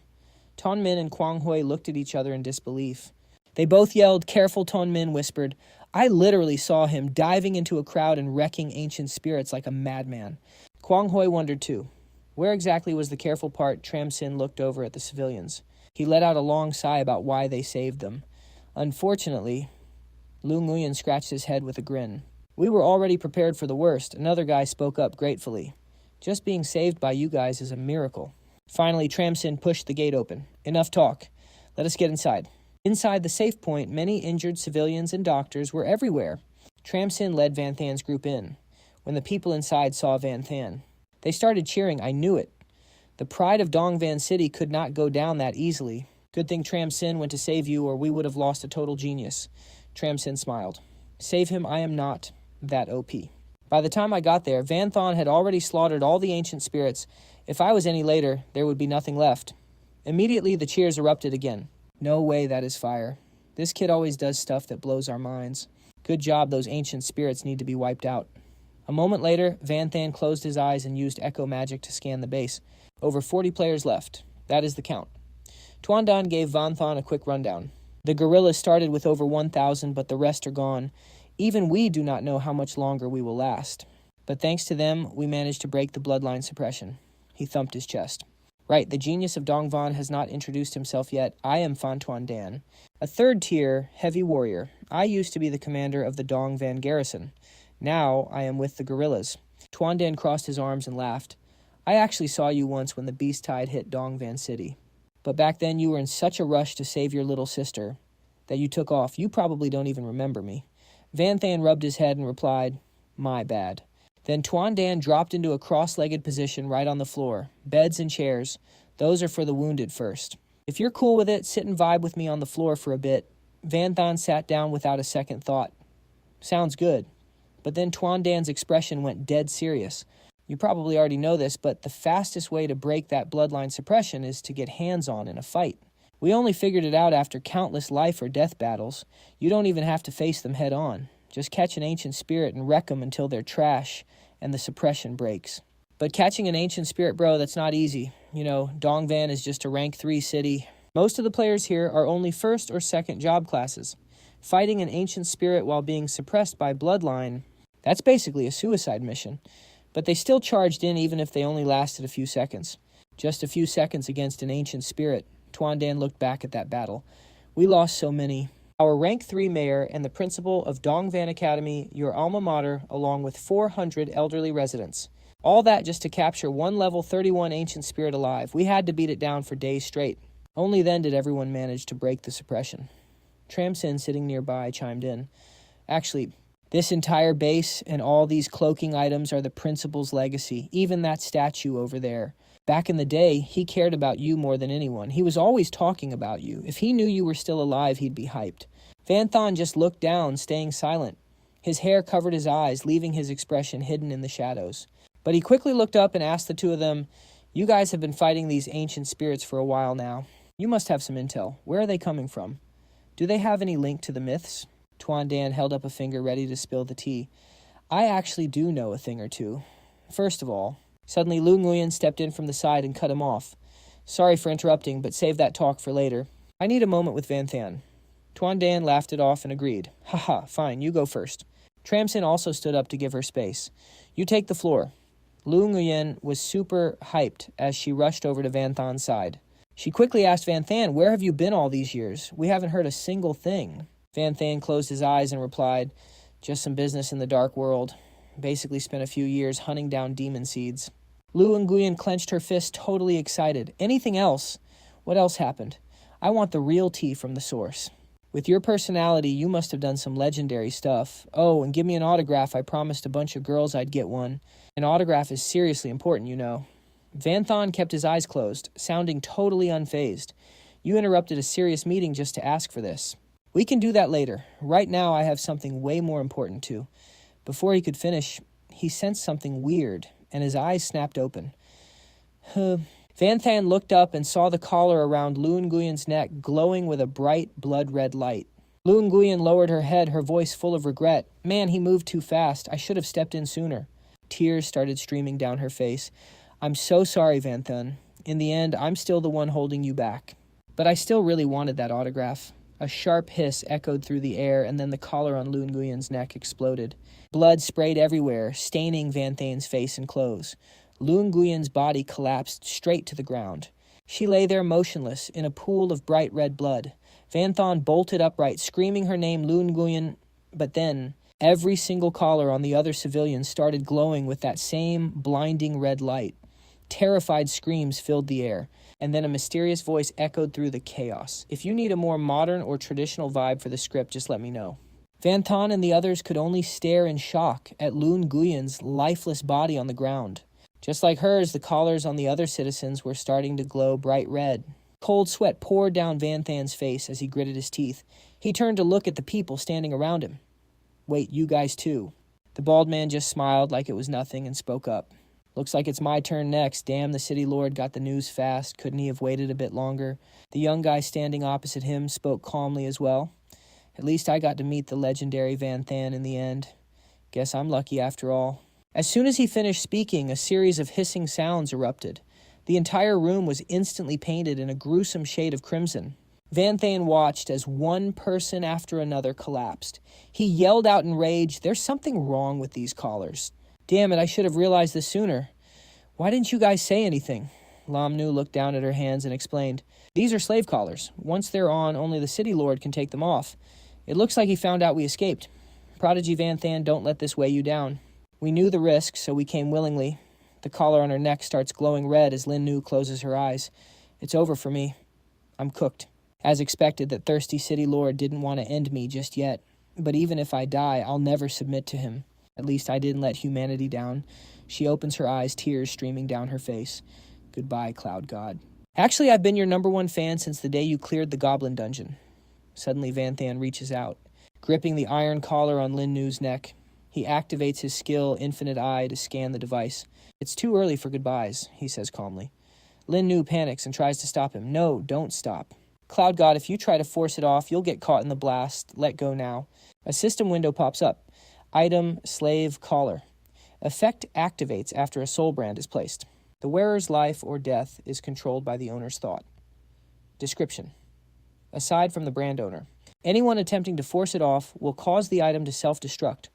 Ton Min and Kwang Hui looked at each other in disbelief. They both yelled. "Careful," Ton Min whispered. "I literally saw him diving into a crowd and wrecking ancient spirits like a madman." Kwang Hui wondered too. Where exactly was the careful part? Tramsin looked over at the civilians. He let out a long sigh about why they saved them. Unfortunately, Lu Nguyen scratched his head with a grin. "We were already prepared for the worst." Another guy spoke up gratefully. "Just being saved by you guys is a miracle." Finally, Tramsin pushed the gate open. "Enough talk. Let us get inside." Inside the safe point, many injured civilians and doctors were everywhere. Tramsin led Vanthan's group in. When the people inside saw Vanthan, they started cheering. "I knew it. The pride of Dongvan City could not go down that easily. Good thing Tramsin went to save you, or we would have lost a total genius." Tramsin smiled. "Save him, I am not that OP." By the time I got there, Vanthan had already slaughtered all the ancient spirits. If I was any later, there would be nothing left. Immediately, the cheers erupted again. "No way, that is fire. This kid always does stuff that blows our minds. Good job, those ancient spirits need to be wiped out." A moment later, Vanthan closed his eyes and used echo magic to scan the base. Over 40 players left. That is the count. Tuan Dan gave Vanthan a quick rundown. "The guerrillas started with over 1,000, but the rest are gone. Even we do not know how much longer we will last. But thanks to them, we managed to break the bloodline suppression." He thumped his chest. "Right, the genius of Dongvan has not introduced himself yet. I am Fan Tuan Dan, a 3rd-tier heavy warrior. I used to be the commander of the Dongvan garrison. Now I am with the guerrillas." Tuan Dan crossed his arms and laughed. "I actually saw you once when the beast tide hit Dongvan City. But back then you were in such a rush to save your little sister that you took off. You probably don't even remember me." Vanthan rubbed his head and replied, "My bad." Then Tuan Dan dropped into a cross-legged position right on the floor. "Beds and chairs. Those are for the wounded first. If you're cool with it, sit and vibe with me on the floor for a bit." Vanthan sat down without a second thought. "Sounds good." But then Tuan Dan's expression went dead serious. "You probably already know this, but the fastest way to break that bloodline suppression is to get hands-on in a fight. We only figured it out after countless life or death battles. You don't even have to face them head-on. Just catch an ancient spirit and wreck them until they're trash and the suppression breaks." But catching an ancient spirit, bro, that's not easy. You know, Dongvan is just a rank 3 city. Most of the players here are only 1st or 2nd job classes. Fighting an ancient spirit while being suppressed by bloodline That's basically a suicide mission. But they still charged in even if they only lasted a few seconds. Just a few seconds against an ancient spirit. Tuan Dan looked back at that battle. We lost so many. Our rank 3 mayor and the principal of Dongvan Academy, your alma mater, along with 400 elderly residents. All that just to capture one level 31 ancient spirit alive. We had to beat it down for days straight. Only then did everyone manage to break the suppression. Tramsin, sitting nearby, chimed in. Actually, this entire base and all these cloaking items are the principal's legacy, even that statue over there. Back in the day, he cared about you more than anyone. He was always talking about you. If he knew you were still alive, he'd be hyped. Vanthan just looked down, staying silent. His hair covered his eyes, leaving his expression hidden in the shadows. But he quickly looked up and asked the two of them, You guys have been fighting these ancient spirits for a while now. You must have some intel. Where are they coming from? Do they have any link to the myths? Tuan Dan held up a finger ready to spill the tea. I actually do know a thing or two. First of all, suddenly Lu Nguyen stepped in from the side and cut him off. Sorry for interrupting, but save that talk for later. I need a moment with Vanthan. Tuan Dan laughed it off and agreed. Haha, fine, you go first. Tramsin also stood up to give her space. You take the floor. Lu Nguyen was super hyped as she rushed over to Vanthan's side. She quickly asked Vanthan, where have you been all these years? We haven't heard a single thing. Vanthan closed his eyes and replied, just some business in the dark world. Basically spent a few years hunting down demon seeds. Lu Nguyen clenched her fist, totally excited. Anything else? What else happened? I want the real tea from the source. With your personality, you must have done some legendary stuff. Oh, and give me an autograph. I promised a bunch of girls I'd get one. An autograph is seriously important, you know. Vanthan kept his eyes closed, sounding totally unfazed. You interrupted a serious meeting just to ask for this. We can do that later. Right now, I have something way more important too. Before he could finish, he sensed something weird, and his eyes snapped open. Vanthan looked up and saw the collar around Lu Nguyen's neck glowing with a bright blood-red light. Lu Nguyen lowered her head, her voice full of regret. Man, he moved too fast. I should have stepped in sooner. Tears started streaming down her face. I'm so sorry, Vanthan. In the end, I'm still the one holding you back. But I still really wanted that autograph. A sharp hiss echoed through the air, and then the collar on Lu Nguyen's neck exploded. Blood sprayed everywhere, staining Vanthan's face and clothes. Lu Nguyen's body collapsed straight to the ground. She lay there motionless, in a pool of bright red blood. Vanthan bolted upright, screaming her name, Lu Nguyen, but then every single collar on the other civilians started glowing with that same blinding red light. Terrified screams filled the air, and then a mysterious voice echoed through the chaos. If you need a more modern or traditional vibe for the script, just let me know. Vanthan and the others could only stare in shock at Lu Nguyen's lifeless body on the ground. Just like hers, the collars on the other citizens were starting to glow bright red. Cold sweat poured down Vanthan's face as he gritted his teeth. He turned to look at the people standing around him. Wait, you guys too. The bald man just smiled like it was nothing and spoke up. Looks like it's my turn next. Damn, the city lord got the news fast. Couldn't he have waited a bit longer? The young guy standing opposite him spoke calmly as well. At least I got to meet the legendary Vanthan in the end. Guess I'm lucky after all. As soon as he finished speaking, a series of hissing sounds erupted. The entire room was instantly painted in a gruesome shade of crimson. Vanthan watched as one person after another collapsed. He yelled out in rage, "There's something wrong with these collars. Damn it, I should have realized this sooner. Why didn't you guys say anything?" Lam Nu looked down at her hands and explained, "These are slave collars. Once they're on, only the city lord can take them off. It looks like he found out we escaped. Prodigy Vanthan, don't let this weigh you down. We knew the risk, so we came willingly." The collar on her neck starts glowing red as Lin Nu closes her eyes. "It's over for me. I'm cooked." As expected, that thirsty city lord didn't want to end me just yet. But even if I die, I'll never submit to him. At least I didn't let humanity down. She opens her eyes, tears streaming down her face. "Goodbye, Cloud God. Actually, I've been your #1 fan since the day you cleared the Goblin Dungeon." Suddenly, Vanthan reaches out, gripping the iron collar on Lin Nu's neck. He activates his skill, Infinite Eye, to scan the device. "It's too early for goodbyes," he says calmly. Lin Nu panics and tries to stop him. "No, don't stop. Cloud God, if you try to force it off, you'll get caught in the blast. Let go now." A system window pops up. Item, Slave Collar. Effect activates after a soul brand is placed. The wearer's life or death is controlled by the owner's thought. Description. Aside from the brand owner, anyone attempting to force it off will cause the item to self-destruct.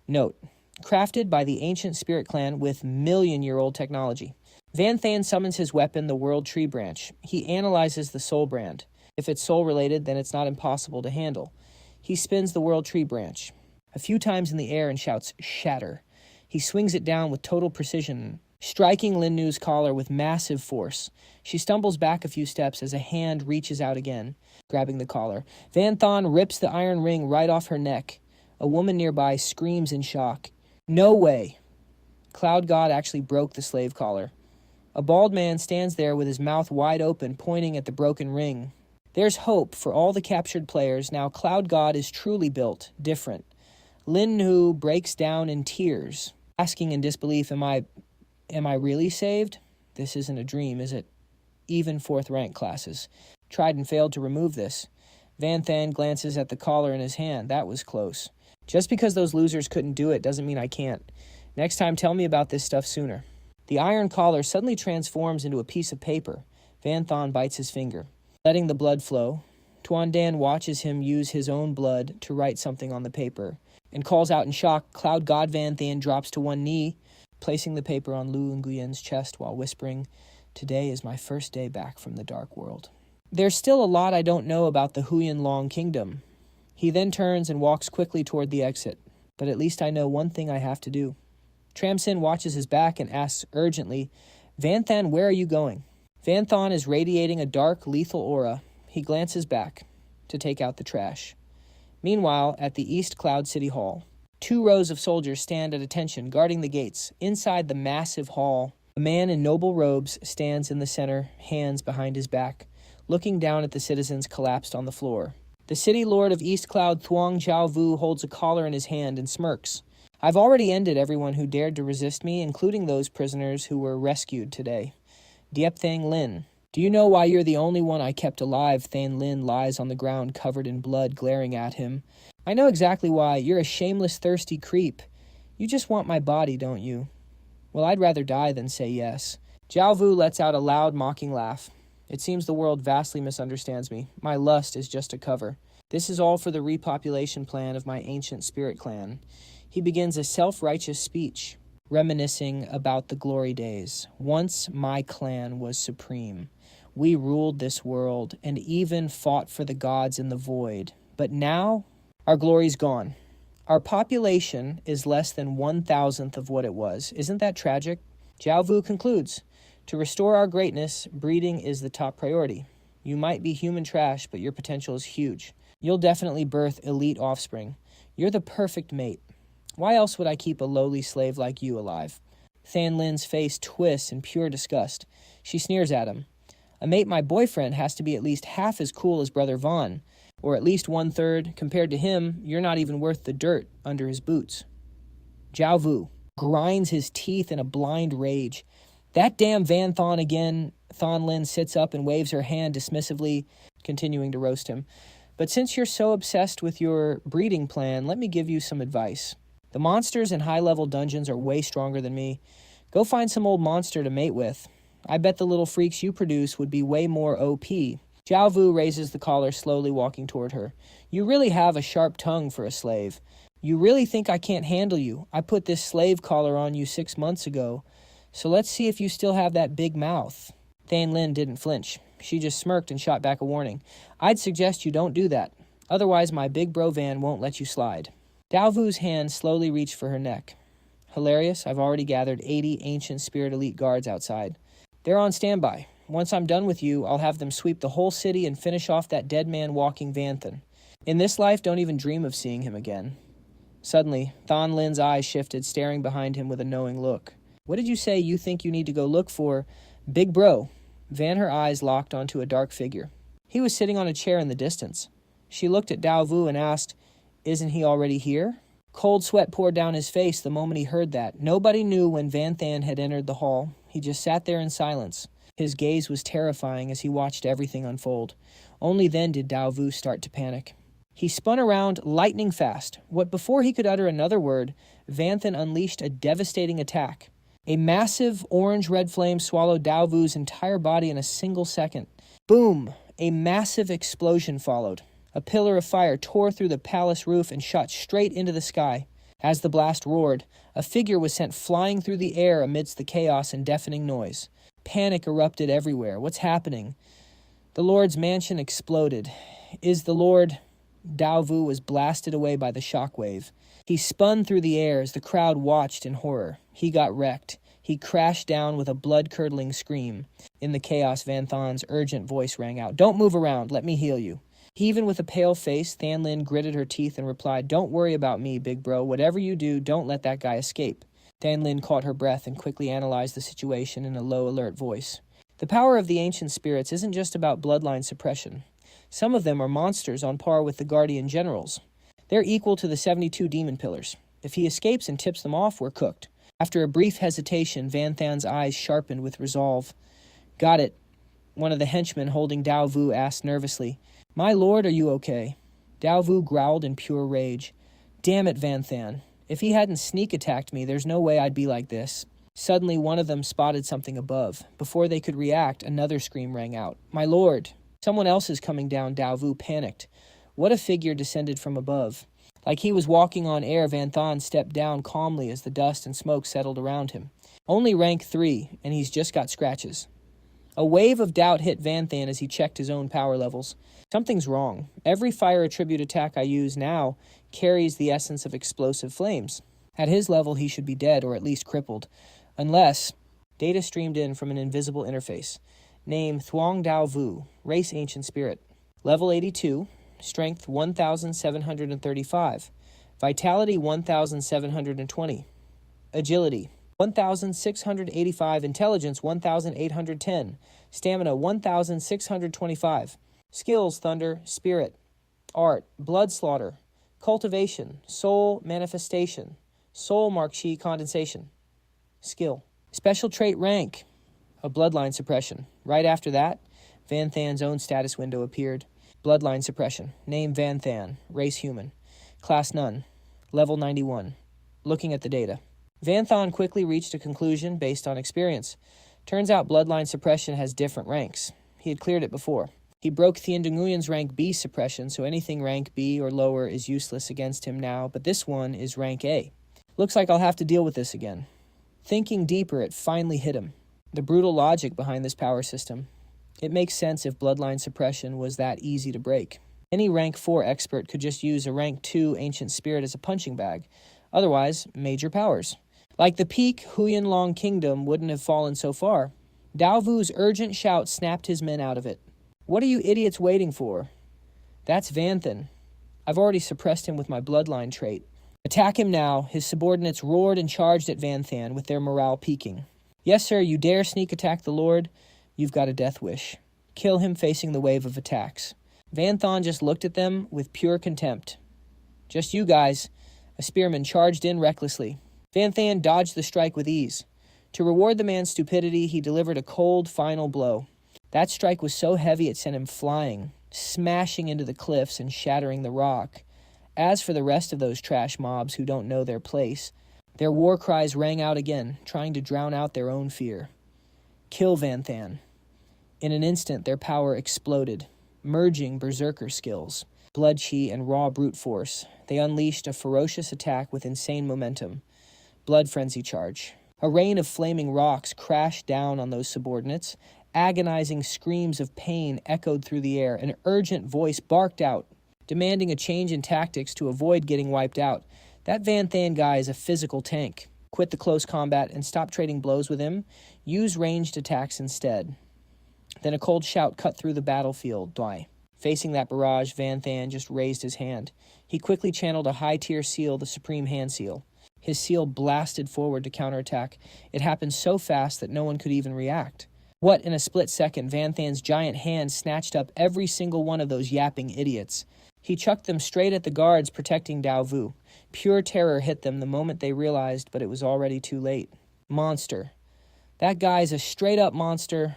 Note, crafted by the ancient spirit clan with million-year-old technology. Van Than summons his weapon, the World Tree Branch. He analyzes the soul brand. If it's soul-related, then it's not impossible to handle. He spins the World Tree Branch a few times in the air and shouts, "Shatter." He swings it down with total precision, striking Lin Nu's collar with massive force. She stumbles back a few steps as a hand reaches out again, grabbing the collar. Van Than rips the iron ring right off her neck. A woman nearby screams in shock. No way! Cloud God actually broke the slave collar. A bald man stands there with his mouth wide open, pointing at the broken ring. There's hope for all the captured players. Now Cloud God is truly built, different. Lin Nu breaks down in tears, asking in disbelief, Am I really saved? This isn't a dream, is it? Even 4th rank classes. Tried and failed to remove this. Van Than glances at the collar in his hand. That was close. Just because those losers couldn't do it doesn't mean I can't. Next time, tell me about this stuff sooner. The iron collar suddenly transforms into a piece of paper. Van Than bites his finger, letting the blood flow. Tuan Dan watches him use his own blood to write something on the paper and calls out in shock. Cloud God Van Than drops to one knee, placing the paper on Lu Nguyen's chest while whispering, "Today is my first day back from the Dark World." There's still a lot I don't know about the Huyan Long Kingdom. He then turns and walks quickly toward the exit. But at least I know one thing I have to do. Tramsin watches his back and asks urgently, "Van Than, where are you going?" Van Than is radiating a dark, lethal aura. He glances back to take out the trash. Meanwhile, at the East Cloud City Hall, 2 rows of soldiers stand at attention, guarding the gates. Inside the massive hall, a man in noble robes stands in the center, hands behind his back, looking down at the citizens collapsed on the floor. The city lord of East Cloud, Thuong Jiao Vu, holds a collar in his hand and smirks. "I've already ended everyone who dared to resist me, including those prisoners who were rescued today. Diep Thang Lin, do you know why you're the only one I kept alive?" Thang Lin lies on the ground covered in blood, glaring at him. "I know exactly why. You're a shameless, thirsty creep. You just want my body, don't you? Well, I'd rather die than say yes." Jiao Vu lets out a loud, mocking laugh. "It seems the world vastly misunderstands me. My lust is just a cover. This is all for the repopulation plan of my ancient spirit clan." He begins a self-righteous speech, reminiscing about the glory days. "Once my clan was supreme. We ruled this world and even fought for the gods in the void. But now, our glory's gone. Our population is less than 1,000th of what it was. Isn't that tragic?" Jiao Vu concludes, "To restore our greatness, breeding is the top priority. You might be human trash, but your potential is huge. You'll definitely birth elite offspring. You're the perfect mate. Why else would I keep a lowly slave like you alive?" Than Lin's face twists in pure disgust. She sneers at him. "A mate my boyfriend has to be at least half as cool as Brother Vaughn, or at least 1/3. Compared to him, you're not even worth the dirt under his boots." Jiao Vu grinds his teeth in a blind rage. "That damn Van Than again." Thon Lin sits up and waves her hand dismissively, continuing to roast him. "But since you're so obsessed with your breeding plan, let me give you some advice. The monsters in high-level dungeons are way stronger than me. Go find some old monster to mate with. I bet the little freaks you produce would be way more OP." Jiao Vu raises the collar, slowly walking toward her. "You really have a sharp tongue for a slave. You really think I can't handle you? I put this slave collar on you 6 months ago. So let's see if you still have that big mouth." Than Lin didn't flinch. She just smirked and shot back a warning. "I'd suggest you don't do that. Otherwise, my big bro Van won't let you slide." Jiao Vu's hand slowly reached for her neck. "Hilarious, I've already gathered 80 ancient spirit elite guards outside. They're on standby. Once I'm done with you, I'll have them sweep the whole city and finish off that dead man walking Vanthan. In this life, don't even dream of seeing him again." Suddenly, Thon Lin's eyes shifted, staring behind him with a knowing look. "What did you say you think you need to go look for? Big bro." Her eyes locked onto a dark figure. He was sitting on a chair in the distance. She looked at Jiao Vu and asked, "Isn't he already here?" Cold sweat poured down his face the moment he heard that. Nobody knew when Van Than had entered the hall. He just sat there in silence. His gaze was terrifying as he watched everything unfold. Only then did Jiao Vu start to panic. He spun around lightning fast. What before he could utter another word, Van Than unleashed a devastating attack. A massive orange-red flame swallowed Jiao Vu's entire body in a single second. Boom! A massive explosion followed. A pillar of fire tore through the palace roof and shot straight into the sky. As the blast roared, a figure was sent flying through the air amidst the chaos and deafening noise. Panic erupted everywhere. What's happening? The Lord's mansion exploded. Is the Lord... Dao Vu was blasted away by the shockwave. He spun through the air as the crowd watched in horror. He got wrecked. He crashed down with a blood-curdling scream. In the chaos, Van Thon's urgent voice rang out. "Don't move around. Let me heal you." Even with a pale face, Than Lin gritted her teeth and replied, "Don't worry about me, big bro. Whatever you do, don't let that guy escape." Than Lin caught her breath and quickly analyzed the situation in a low, alert voice. The power of the ancient spirits isn't just about bloodline suppression. Some of them are monsters on par with the Guardian Generals. They're equal to the 72 demon pillars. If he escapes and tips them off, we're cooked. After a brief hesitation, Van Than's eyes sharpened with resolve. "Got it," one of the henchmen holding Dao Vu asked nervously. "My lord, are you okay?" Dao Vu growled in pure rage. "Damn it, Van Than. If he hadn't sneak attacked me, there's no way I'd be like this." Suddenly, one of them spotted something above. Before they could react, another scream rang out. "My lord! Someone else is coming down," Dao Vu panicked. What a figure descended from above. Like he was walking on air, Van Thon stepped down calmly as the dust and smoke settled around him. Only rank 3, and he's just got scratches. A wave of doubt hit Van Than as he checked his own power levels. Something's wrong. Every fire attribute attack I use now carries the essence of explosive flames. At his level, he should be dead or at least crippled. Unless... Data streamed in from an invisible interface. Name Thuong Dao Vu, race Ancient Spirit. Level 82, strength 1,735. Vitality 1,720. Agility 1,685. Intelligence 1,810. Stamina 1,625. Skills: Thunder, Spirit. Art: Blood Slaughter. Cultivation: Soul Manifestation. Soul Mark Chi Condensation. Skill. Special trait rank: a Bloodline Suppression. Right after that, Van Than's own status window appeared. Bloodline Suppression. Name Van Than. Race Human. Class None. Level 91. Looking at the data. Van Than quickly reached a conclusion based on experience. Turns out Bloodline Suppression has different ranks. He had cleared it before. He broke Thien Nguyen's rank B suppression, so anything rank B or lower is useless against him now, but this one is rank A. Looks like I'll have to deal with this again. Thinking deeper, it finally hit him. The brutal logic behind this power system. It makes sense if Bloodline Suppression was that easy to break. Any rank 4 expert could just use a rank 2 Ancient Spirit as a punching bag. Otherwise, major powers. Like the peak, Huyan Long Kingdom wouldn't have fallen so far. Dao Vu's urgent shout snapped his men out of it. What are you idiots waiting for? That's Van Than. I've already suppressed him with my bloodline trait. Attack him now. His subordinates roared and charged at Van Than with their morale peaking. Yes, sir, you dare sneak attack the Lord? You've got a death wish. Kill him facing the wave of attacks. Van Than just looked at them with pure contempt. Just you guys. A spearman charged in recklessly. Van Than dodged the strike with ease. To reward the man's stupidity, he delivered a cold, final blow. That strike was so heavy it sent him flying, smashing into the cliffs and shattering the rock. As for the rest of those trash mobs who don't know their place, their war cries rang out again, trying to drown out their own fear. Kill Van Than. In an instant, their power exploded, merging berserker skills, blood chi, and raw brute force. They unleashed a ferocious attack with insane momentum. Blood frenzy charge. A rain of flaming rocks crashed down on those subordinates. Agonizing screams of pain echoed through the air. An urgent voice barked out, demanding a change in tactics to avoid getting wiped out. That Van Than guy is a physical tank. Quit the close combat and stop trading blows with him. Use ranged attacks instead. Then a cold shout cut through the battlefield. Dwai. Facing that barrage, Van Than just raised his hand. He quickly channeled a high-tier seal, the Supreme Hand Seal. His seal blasted forward to counterattack. It happened so fast that no one could even react. What, in a split second, Van Than's giant hand snatched up every single one of those yapping idiots. He chucked them straight at the guards protecting Dao Vu. Pure terror hit them the moment they realized, but it was already too late. Monster. That guy's a straight-up monster.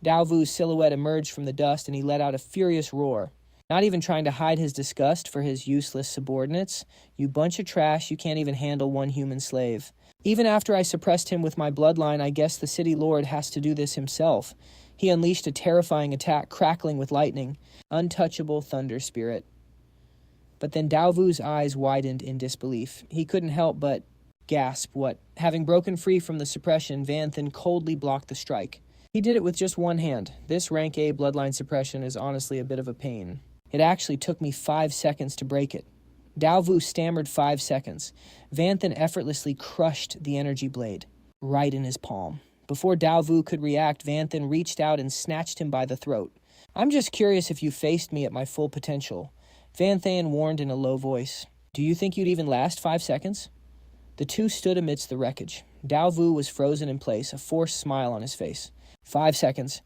Dao Vu's silhouette emerged from the dust, and he let out a furious roar. Not even trying to hide his disgust for his useless subordinates. You bunch of trash, you can't even handle one human slave. Even after I suppressed him with my bloodline, I guess the city lord has to do this himself. He unleashed a terrifying attack, crackling with lightning. Untouchable thunder spirit. But then Dao Vu's eyes widened in disbelief. He couldn't help but gasp what, having broken free from the suppression, Van Than coldly blocked the strike. He did it with just one hand. This rank A bloodline suppression is honestly a bit of a pain. It actually took me 5 seconds to break it. Dao Vu stammered 5 seconds. Van Than effortlessly crushed the energy blade right in his palm. Before Dao Vu could react, Van Than reached out and snatched him by the throat. "I'm just curious if you faced me at my full potential," Van Than warned in a low voice. "Do you think you'd even last 5 seconds?" The two stood amidst the wreckage. Dao Vu was frozen in place, a forced smile on his face. 5 seconds.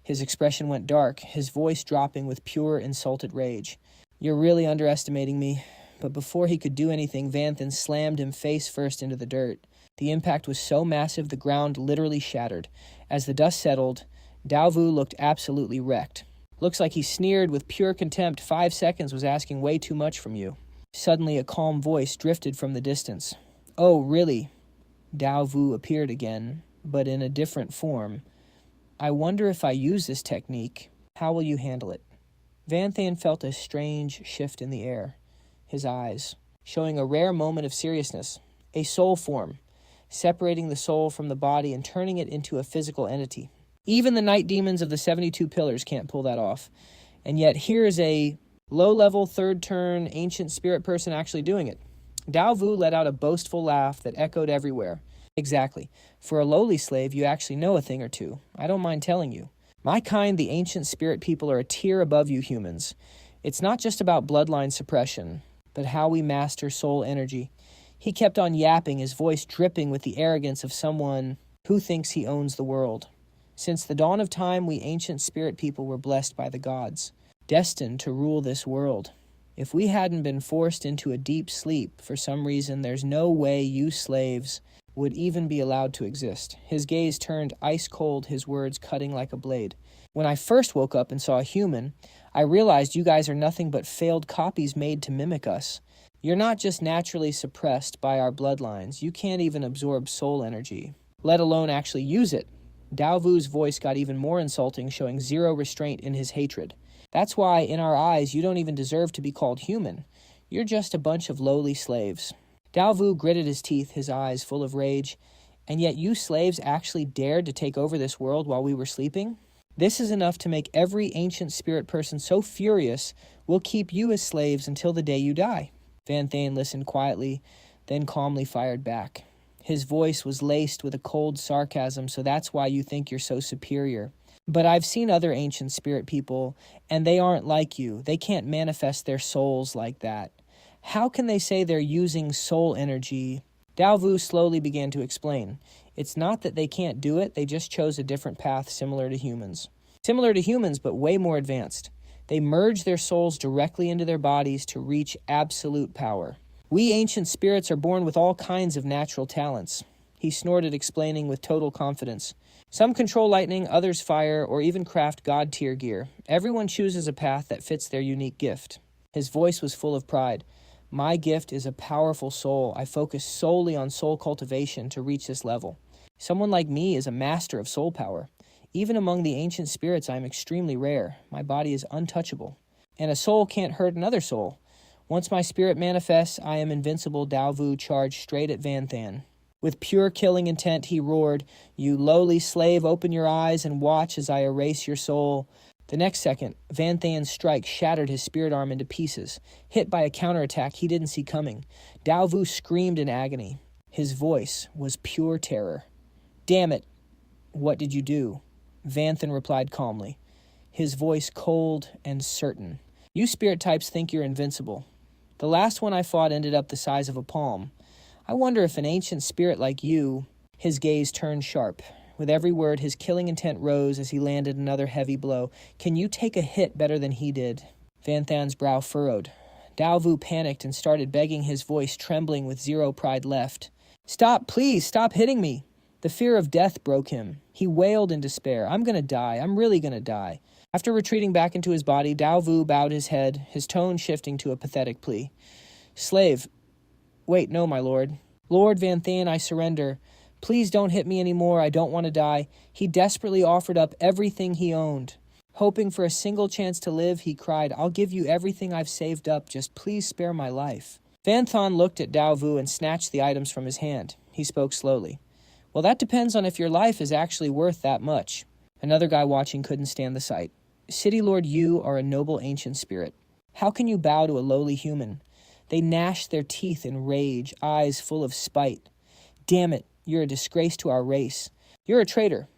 His expression went dark, his voice dropping with pure, insulted rage. "You're really underestimating me." But before he could do anything, Van Than slammed him face first into the dirt. The impact was so massive the ground literally shattered. As the dust settled, Dao Vu looked absolutely wrecked. "Looks like he sneered with pure contempt. 5 seconds was asking way too much from you." Suddenly, a calm voice drifted from the distance. "Oh, really?" Dao Vu appeared again, but in a different form. "I wonder if I use this technique, how will you handle it?" Van Than felt a strange shift in the air. His eyes, showing a rare moment of seriousness. A soul form, separating the soul from the body and turning it into a physical entity. Even the night demons of the 72 pillars can't pull that off. And yet here is a low-level, third-turn, ancient spirit person actually doing it. Dao Vu let out a boastful laugh that echoed everywhere. "Exactly. For a lowly slave, you actually know a thing or two. I don't mind telling you. My kind, the ancient spirit people, are a tier above you humans. It's not just about bloodline suppression, but how we master soul energy." He kept on yapping, his voice dripping with the arrogance of someone who thinks he owns the world. "Since the dawn of time, we ancient spirit people were blessed by the gods, destined to rule this world. If we hadn't been forced into a deep sleep for some reason, there's no way you slaves would even be allowed to exist." His gaze turned ice cold, his words cutting like a blade. "When I first woke up and saw a human, I realized you guys are nothing but failed copies made to mimic us. You're not just naturally suppressed by our bloodlines, you can't even absorb soul energy, let alone actually use it." Dao Vu's voice got even more insulting, showing zero restraint in his hatred. "That's why, in our eyes, you don't even deserve to be called human. You're just a bunch of lowly slaves." Dao Vu gritted his teeth, his eyes full of rage. "And yet you slaves actually dared to take over this world while we were sleeping? This is enough to make every ancient spirit person so furious, we'll keep you as slaves until the day you die." Van Than listened quietly, then calmly fired back. His voice was laced with a cold sarcasm, "So that's why you think you're so superior. But I've seen other ancient spirit people, and they aren't like you. They can't manifest their souls like that. How can they say they're using soul energy?" Dao Vu slowly began to explain. "It's not that they can't do it, they just chose a different path similar to humans. Similar to humans, but way more advanced. They merge their souls directly into their bodies to reach absolute power. We ancient spirits are born with all kinds of natural talents." He snorted, explaining with total confidence. "Some control lightning, others fire, or even craft god-tier gear. Everyone chooses a path that fits their unique gift." His voice was full of pride. "My gift is a powerful soul. I focus solely on soul cultivation to reach this level. Someone like me is a master of soul power. Even among the ancient spirits, I am extremely rare. My body is untouchable. And a soul can't hurt another soul. Once my spirit manifests, I am invincible." Dao Vu charged straight at Van Than. With pure killing intent, he roared, "You lowly slave, open your eyes and watch as I erase your soul." The next second, Van Than's strike shattered his spirit arm into pieces, hit by a counterattack he didn't see coming. Dao Vu screamed in agony. His voice was pure terror. "Damn it! What did you do?" Van Than replied calmly, his voice cold and certain. "You spirit types think you're invincible. The last one I fought ended up the size of a palm. I wonder if an ancient spirit like you..." His gaze turned sharp. With every word, his killing intent rose as he landed another heavy blow. "Can you take a hit better than he did?" Van Than's brow furrowed. Dao Vu panicked and started begging, his voice trembling with zero pride left. "Stop, please, stop hitting me." The fear of death broke him. He wailed in despair. "I'm gonna die. I'm really gonna die." After retreating back into his body, Dao Vu bowed his head, his tone shifting to a pathetic plea. "Slave. Wait, no, my lord. Lord Van Than, I surrender. Please don't hit me anymore. I don't want to die." He desperately offered up everything he owned. Hoping for a single chance to live, he cried, "I'll give you everything I've saved up, just please spare my life." Van Thon looked at Dao Vu and snatched the items from his hand. He spoke slowly. "Well, that depends on if your life is actually worth that much." Another guy watching couldn't stand the sight. "City Lord, you are a noble ancient spirit. How can you bow to a lowly human?" They gnashed their teeth in rage, eyes full of spite. "Damn it, you're a disgrace to our race. You're a traitor.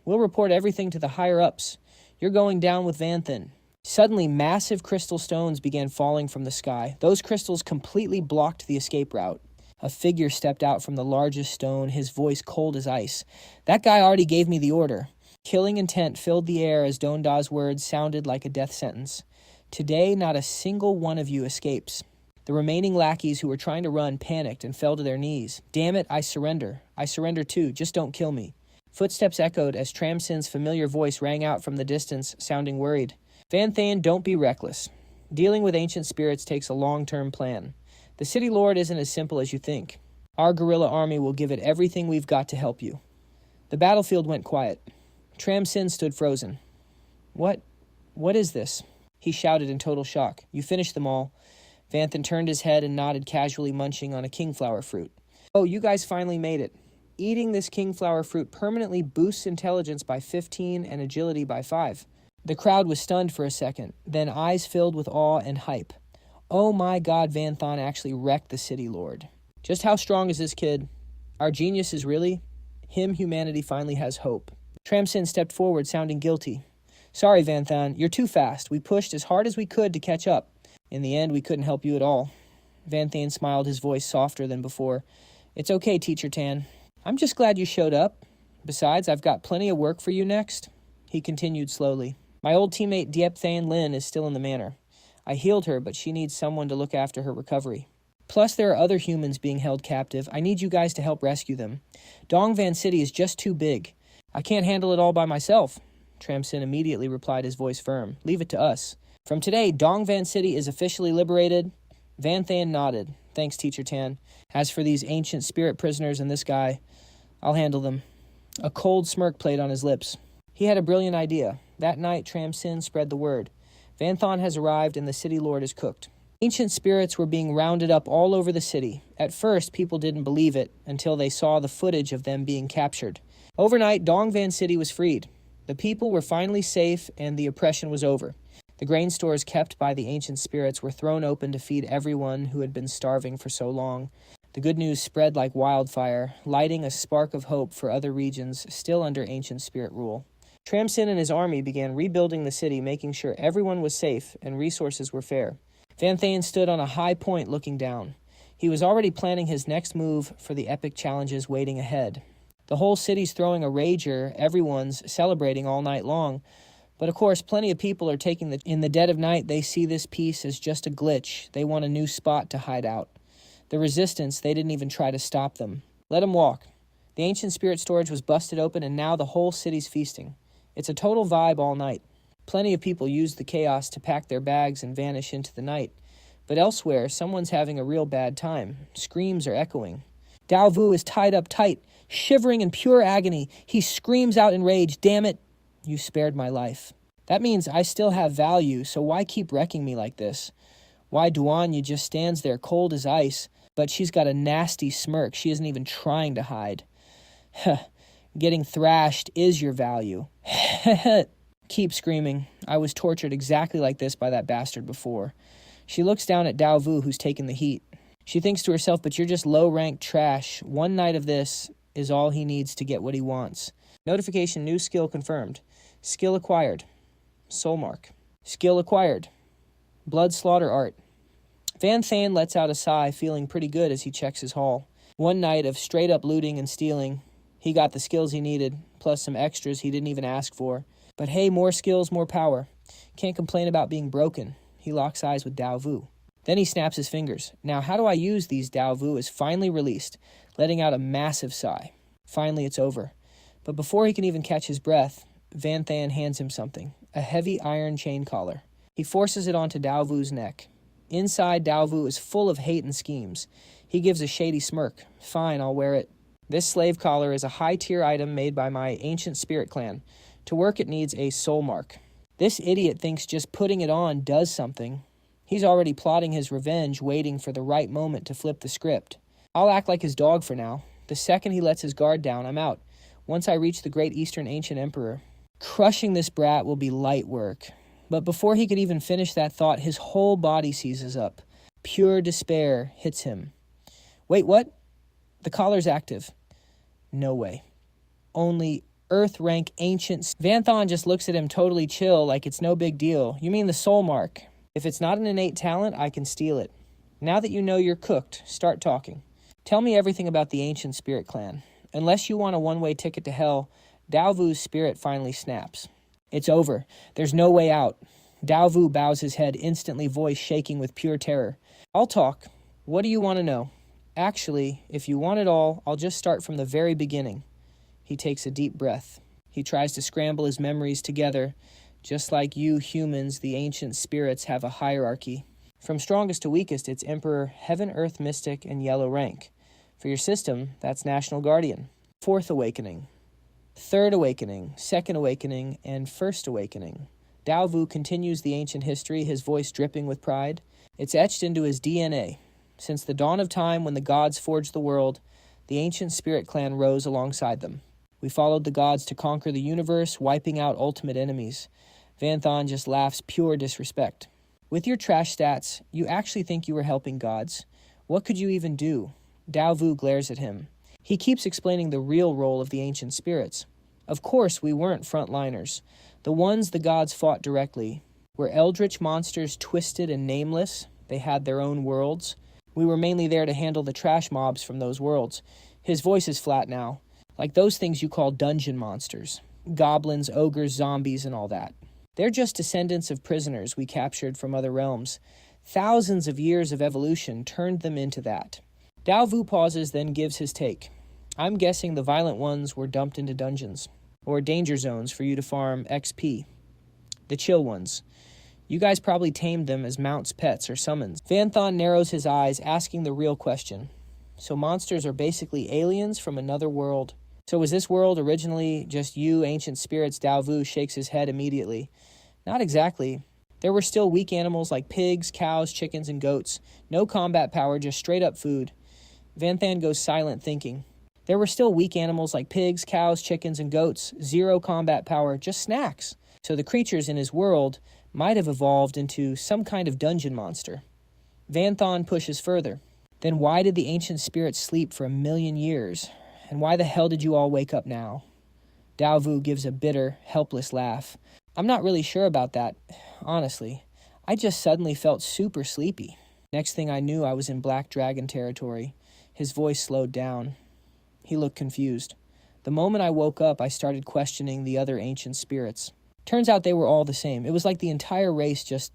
We'll report everything to the higher-ups. You're going down with Vanthan." Suddenly, massive crystal stones began falling from the sky. Those crystals completely blocked the escape route. A figure stepped out from the largest stone, his voice cold as ice. "That guy already gave me the order." Killing intent filled the air as Donda's words sounded like a death sentence. "Today, not a single one of you escapes." The remaining lackeys who were trying to run panicked and fell to their knees. "Damn it, I surrender. I surrender too. Just don't kill me." Footsteps echoed as Tramsin's familiar voice rang out from the distance, sounding worried. "Vanthan, don't be reckless. Dealing with ancient spirits takes a long-term plan. The City Lord isn't as simple as you think. Our guerrilla army will give it everything we've got to help you." The battlefield went quiet. Tramsin stood frozen. What is this?" he shouted in total shock. "You finished them all." Vanthan turned his head and nodded, casually munching on a kingflower fruit. "Oh, you guys finally made it. Eating this kingflower fruit permanently boosts intelligence by 15 and agility by 5. The crowd was stunned for a second, then eyes filled with awe and hype. Oh my God, Vanthan actually wrecked the City Lord. Just how strong is this kid? Our genius is really him. Humanity finally has hope. Tramsin stepped forward, sounding guilty. "Sorry, Vanthan, you're too fast. We pushed as hard as we could to catch up. In the end, we couldn't help you at all." Vanthan smiled, his voice softer than before. "It's okay, Teacher Tan. I'm just glad you showed up. Besides, I've got plenty of work for you next." He continued slowly. "My old teammate Diepthan Lin is still in the manor. I healed her, but she needs someone to look after her recovery. Plus, there are other humans being held captive. I need you guys to help rescue them. Dongvan City is just too big. I can't handle it all by myself." Tramsin immediately replied, his voice firm. "Leave it to us. From today, Dongvan City is officially liberated." Vanthan nodded. "Thanks, Teacher Tan. As for these ancient spirit prisoners and this guy, I'll handle them." A cold smirk played on his lips. He had a brilliant idea. That night, Tramsin spread the word. Vanthan has arrived and the City Lord is cooked. Ancient spirits were being rounded up all over the city. At first, people didn't believe it until they saw the footage of them being captured. Overnight, Dongvan City was freed. The people were finally safe and the oppression was over. The grain stores kept by the ancient spirits were thrown open to feed everyone who had been starving for so long. The good news spread like wildfire, lighting a spark of hope for other regions still under ancient spirit rule. Tramsin and his army began rebuilding the city, making sure everyone was safe and resources were fair. Vanthan stood on a high point looking down. He was already planning his next move for the epic challenges waiting ahead. The whole city's throwing a rager, everyone's celebrating all night long. But of course, plenty of people are taking in the dead of night, they see this piece as just a glitch. They want a new spot to hide out. The resistance, they didn't even try to stop them. Let them walk. The ancient spirit storage was busted open and now the whole city's feasting. It's a total vibe all night. Plenty of people use the chaos to pack their bags and vanish into the night. But elsewhere, someone's having a real bad time. Screams are echoing. Dao Vu is tied up tight, shivering in pure agony. He screams out in rage, "Damn it, you spared my life. That means I still have value, so why keep wrecking me like this?" Why Duanya just stands there cold as ice, but she's got a nasty smirk. She isn't even trying to hide. Getting thrashed is your value. Keep screaming. I was tortured exactly like this by that bastard before. She looks down at Dao Vu, who's taken the heat. She thinks to herself, but you're just low-ranked trash. One night of this is all he needs to get what he wants. Notification, new skill confirmed. Skill acquired. Soul mark. Skill acquired. Blood slaughter art. Vanthan lets out a sigh, feeling pretty good as he checks his haul. One night of straight-up looting and stealing. He got the skills he needed, plus some extras he didn't even ask for. But hey, more skills, more power. Can't complain about being broken. He locks eyes with Dao Vu. Then he snaps his fingers. Now, how do I use these? Dao Vu is finally released, letting out a massive sigh. Finally, it's over. But before he can even catch his breath, Vanthan hands him something, a heavy iron chain collar. He forces it onto Dao Vu's neck. Inside, Dao Vu is full of hate and schemes. He gives a shady smirk. Fine, I'll wear it. This slave collar is a high-tier item made by my ancient spirit clan. To work, it needs a soul mark. This idiot thinks just putting it on does something. He's already plotting his revenge, waiting for the right moment to flip the script. I'll act like his dog for now. The second he lets his guard down, I'm out. Once I reach the great Eastern Ancient Emperor, crushing this brat will be light work. But before he could even finish that thought, his whole body seizes up. Pure despair hits him. Wait, what? The collar's active. No way. Only Earth-rank ancients. Vanthon just looks at him totally chill, like it's no big deal. You mean the soul mark? If it's not an innate talent, I can steal it. Now that you know you're cooked, start talking. Tell me everything about the ancient spirit clan. Unless you want a one-way ticket to hell, Daovu's spirit finally snaps. It's over. There's no way out. Daovu bows his head, instantly voice shaking with pure terror. I'll talk. What do you want to know? Actually, if you want it all, I'll just start from the very beginning. He takes a deep breath. He tries to scramble his memories together. Just like you humans, the ancient spirits have a hierarchy. From strongest to weakest, it's Emperor, Heaven, Earth, Mystic, and Yellow rank. For your system, that's National Guardian. Fourth Awakening. Third Awakening, Second Awakening, and First Awakening. Daovu continues the ancient history, his voice dripping with pride. It's etched into his DNA. Since the dawn of time when the gods forged the world, the ancient spirit clan rose alongside them. We followed the gods to conquer the universe, wiping out ultimate enemies. Vanthon just laughs pure disrespect. With your trash stats, you actually think you were helping gods. What could you even do? Daovu glares at him. He keeps explaining the real role of the ancient spirits. Of course, we weren't frontliners. The ones the gods fought directly were eldritch monsters, twisted and nameless. They had their own worlds. We were mainly there to handle the trash mobs from those worlds. His voice is flat now. Like those things you call dungeon monsters. Goblins, ogres, zombies, and all that. They're just descendants of prisoners we captured from other realms. Thousands of years of evolution turned them into that. Daovu pauses, then gives his take. I'm guessing the violent ones were dumped into dungeons. Or danger zones for you to farm XP. The chill ones. You guys probably tamed them as mounts, pets, or summons. Vanthon narrows his eyes, asking the real question. So monsters are basically aliens from another world. So was this world originally just you, ancient spirits? Daovu shakes his head immediately. Not exactly. There were still weak animals like pigs, cows, chickens, and goats. No combat power, just straight-up food. Vanthon goes silent, thinking. There were still weak animals like pigs, cows, chickens, and goats. Zero combat power, just snacks. So the creatures in his world might have evolved into some kind of dungeon monster. Vanthon pushes further. Then why did the ancient spirits sleep for 1,000,000 years? And why the hell did you all wake up now? Daovu gives a bitter, helpless laugh. I'm not really sure about that, honestly. I just suddenly felt super sleepy. Next thing I knew, I was in Black Dragon territory. His voice slowed down. He looked confused. The moment I woke up, I started questioning the other ancient spirits. Turns out they were all the same. It was like the entire race just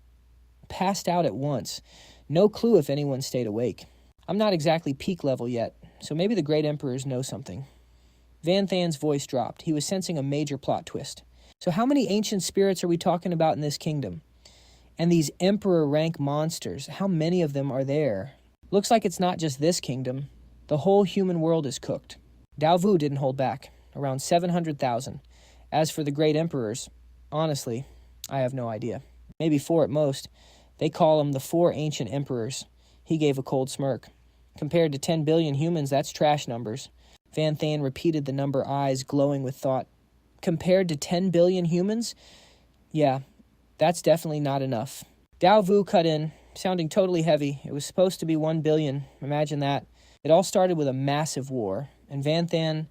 passed out at once. No clue if anyone stayed awake. I'm not exactly peak level yet, so maybe the Great Emperors know something. Vanthon's voice dropped. He was sensing a major plot twist. So how many ancient spirits are we talking about in this kingdom? And these Emperor rank monsters, how many of them are there? Looks like it's not just this kingdom. The whole human world is cooked. Daovu didn't hold back. Around 700,000. As for the Great Emperors, honestly, I have no idea. Maybe 4 at most. They call them the 4 ancient emperors. He gave a cold smirk. Compared to 10 billion humans, that's trash numbers. Vanthon repeated the number, eyes glowing with thought. Compared to 10 billion humans? Yeah, that's definitely not enough. Daovu cut in, sounding totally heavy. It was supposed to be 1 billion. Imagine that. It all started with a massive war. And Vanthon,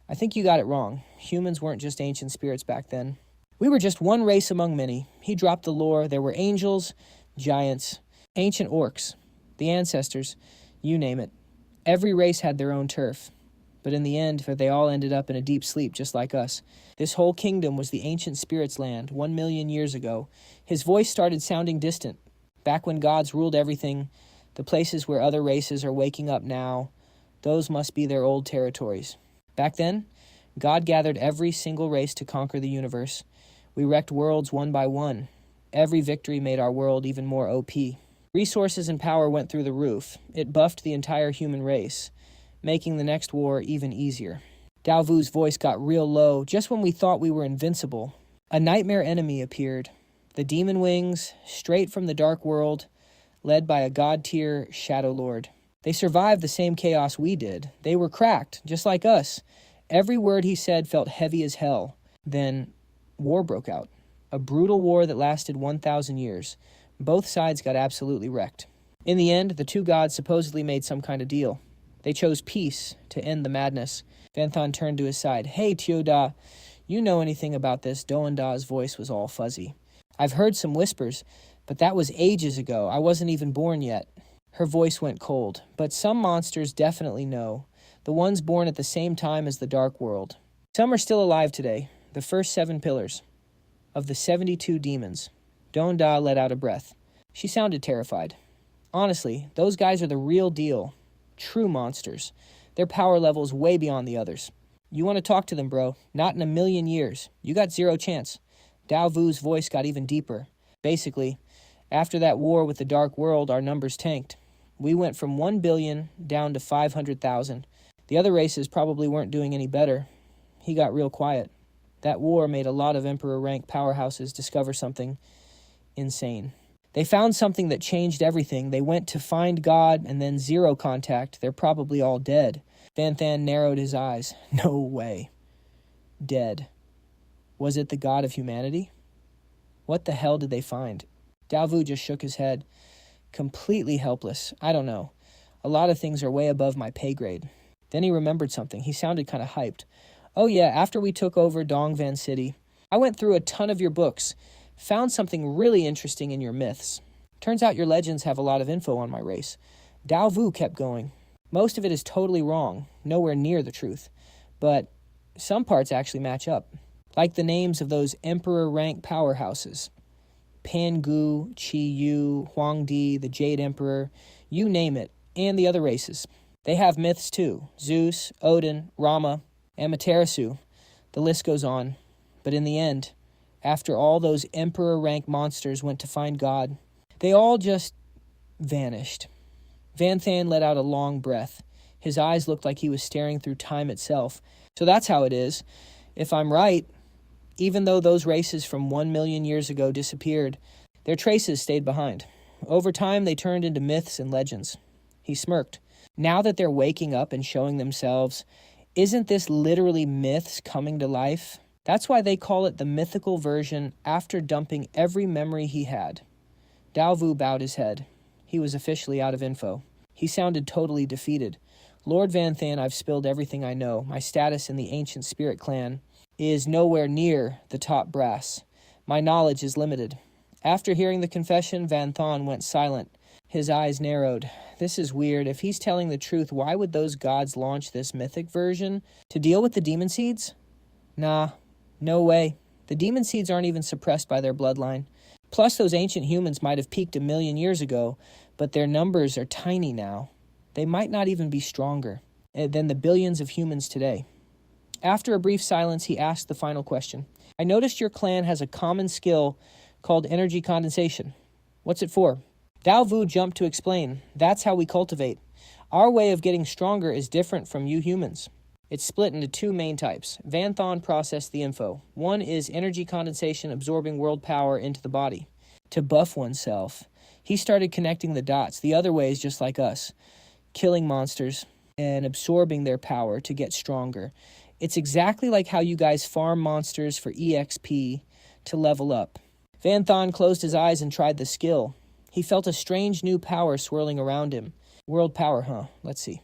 I think you got it wrong. Humans weren't just ancient spirits back then. We were just one race among many. He dropped the lore. There were angels, giants, ancient orcs, the ancestors, you name it. Every race had their own turf. But in the end, they all ended up in a deep sleep just like us. This whole kingdom was the ancient spirits' land 1,000,000 years ago. His voice started sounding distant. Back when gods ruled everything, the places where other races are waking up now, those must be their old territories. Back then, God gathered every single race to conquer the universe. We wrecked worlds one by one. Every victory made our world even more OP. Resources and power went through the roof. It buffed the entire human race, making the next war even easier. Daovu's voice got real low just when we thought we were invincible. A nightmare enemy appeared. The demon wings, straight from the dark world, led by a god-tier Shadow Lord. They survived the same chaos we did. They were cracked, just like us. Every word he said felt heavy as hell. Then, war broke out. A brutal war that lasted 1,000 years. Both sides got absolutely wrecked. In the end, the two gods supposedly made some kind of deal. They chose peace to end the madness. Vanthan turned to his side. "Hey, Tioda, you know anything about this?" Doanda's voice was all fuzzy. "I've heard some whispers, but that was ages ago. I wasn't even born yet." Her voice went cold. "But some monsters definitely know. The ones born at the same time as the Dark World. Some are still alive today. The first 7 pillars of the 72 demons." Doanda let out a breath. She sounded terrified. "Honestly, those guys are the real deal. True monsters. Their power level's way beyond the others. You want to talk to them, bro? Not in a million years. You got 0 chance." Dao Vu's voice got even deeper. "Basically, after that war with the Dark World, our numbers tanked. We went from 1 billion down to 500,000. The other races probably weren't doing any better." He got real quiet. "That war made a lot of Emperor-rank powerhouses discover something insane. They found something that changed everything. They went to find God and then 0 contact. They're probably all dead." Vanthan narrowed his eyes. "No way. Dead. Was it the god of humanity? What the hell did they find?" Dao Vu just shook his head. "Completely helpless. I don't know. A lot of things are way above my pay grade." Then he remembered something. He sounded kind of hyped. "Oh yeah, after we took over Dongvan City, I went through a ton of your books. Found something really interesting in your myths. Turns out your legends have a lot of info on my race." Dao Vu kept going. "Most of it is totally wrong, nowhere near the truth. But some parts actually match up. Like the names of those emperor-rank powerhouses. Pangu, Qi Yu, Huangdi, the Jade Emperor, you name it, and the other races. They have myths too. Zeus, Odin, Rama, Amaterasu. The list goes on. But in the end, after all those emperor-rank monsters went to find God, they all just vanished." Vanthan let out a long breath. His eyes looked like he was staring through time itself. "So that's how it is. If I'm right, even though those races from 1 million years ago disappeared, their traces stayed behind. Over time, they turned into myths and legends." He smirked. "Now that they're waking up and showing themselves, isn't this literally myths coming to life? That's why they call it the mythical version after dumping every memory he had." Dao Vu bowed his head. He was officially out of info. He sounded totally defeated. "Lord Vanthan, I've spilled everything I know. My status in the ancient spirit clan is nowhere near the top brass. My knowledge is limited." After hearing the confession, Vanthan went silent. His eyes narrowed. "This is weird. If he's telling the truth, why would those gods launch this mythic version? To deal with the demon seeds? Nah, no way. The demon seeds aren't even suppressed by their bloodline. Plus, those ancient humans might have peaked 1 million years ago, but their numbers are tiny now. They might not even be stronger than the billions of humans today." After a brief silence, he asked the final question. "I noticed your clan has a common skill called energy condensation. What's it for?" Dao Vu jumped to explain. "That's how we cultivate. Our way of getting stronger is different from you humans. It's split into 2 main types. Vanthan processed the info. One is energy condensation, absorbing world power into the body to buff oneself. He started connecting the dots. The other way is just like us, killing monsters and absorbing their power to get stronger. It's exactly like how you guys farm monsters for EXP to level up." Vanthan closed his eyes and tried the skill. He felt a strange new power swirling around him. World power, huh? Let's see.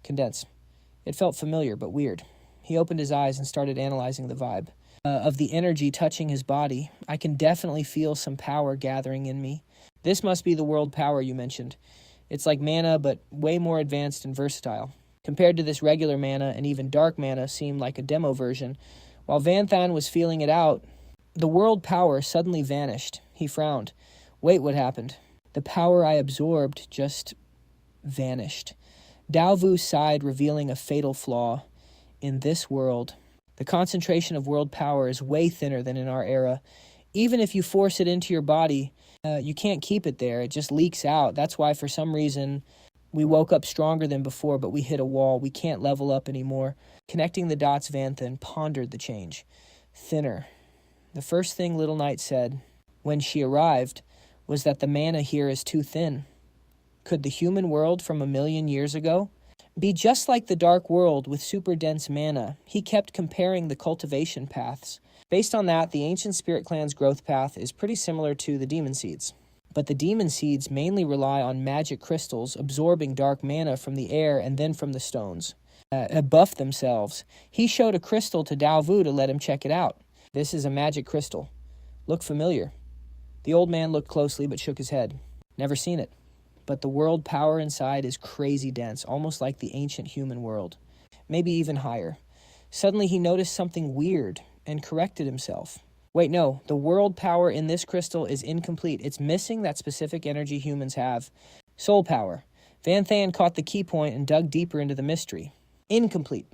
Condense. It felt familiar, but weird. He opened his eyes and started analyzing the vibe of the energy touching his body. "I can definitely feel some power gathering in me. This must be the world power you mentioned. It's like mana, but way more advanced and versatile. Compared to this regular mana, and even dark mana seemed like a demo version." While Vanthan was feeling it out, the world power suddenly vanished. He frowned. "Wait, what happened?" "The power I absorbed just vanished." Dao Vu sighed, revealing a fatal flaw. "In this world, the concentration of world power is way thinner than in our era. Even if you force it into your body, you can't keep it there. It just leaks out. That's why, for some reason, we woke up stronger than before, but we hit a wall. We can't level up anymore." Connecting the dots, Vanthan pondered the change. Thinner. The first thing Little Knight said, when she arrived, was that the mana here is too thin. Could the human world from 1,000,000 years ago be just like the dark world with super dense mana? He kept comparing the cultivation paths. Based on that, the ancient spirit clan's growth path is pretty similar to the demon seeds. But the demon seeds mainly rely on magic crystals absorbing dark mana from the air and then from the stones. Buff themselves. He showed a crystal to Dao Vu to let him check it out. This is a magic crystal. Look familiar. The old man looked closely but shook his head. Never seen it. But the world power inside is crazy dense, almost like the ancient human world. Maybe even higher. Suddenly he noticed something weird and corrected himself. Wait, no, the world power in this crystal is incomplete. It's missing that specific energy humans have. Soul power. Van Than caught the key point and dug deeper into the mystery. Incomplete.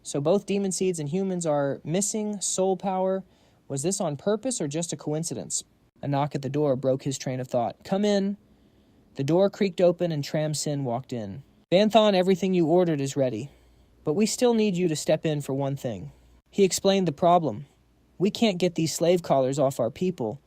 So both demon seeds and humans are missing soul power. Was this on purpose or just a coincidence? A knock at the door broke his train of thought. Come in. The door creaked open and Tram Sin walked in. Van Than, everything you ordered is ready. But we still need you to step in for one thing. He explained the problem. We can't get these slave collars off our people.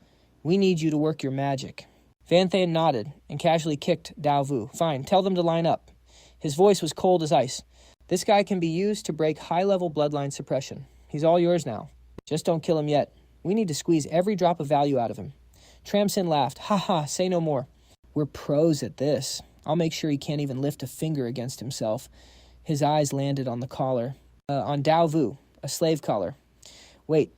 We need you to work your magic. Van Than nodded and casually kicked Dao Vu. Fine, tell them to line up. His voice was cold as ice. This guy can be used to break high-level bloodline suppression. He's all yours now. Just don't kill him yet. We need to squeeze every drop of value out of him. Tram Sin laughed. Ha ha, say no more. We're pros at this. I'll make sure he can't even lift a finger against himself. His eyes landed on the collar. On Dao Vu, a slave collar. Wait,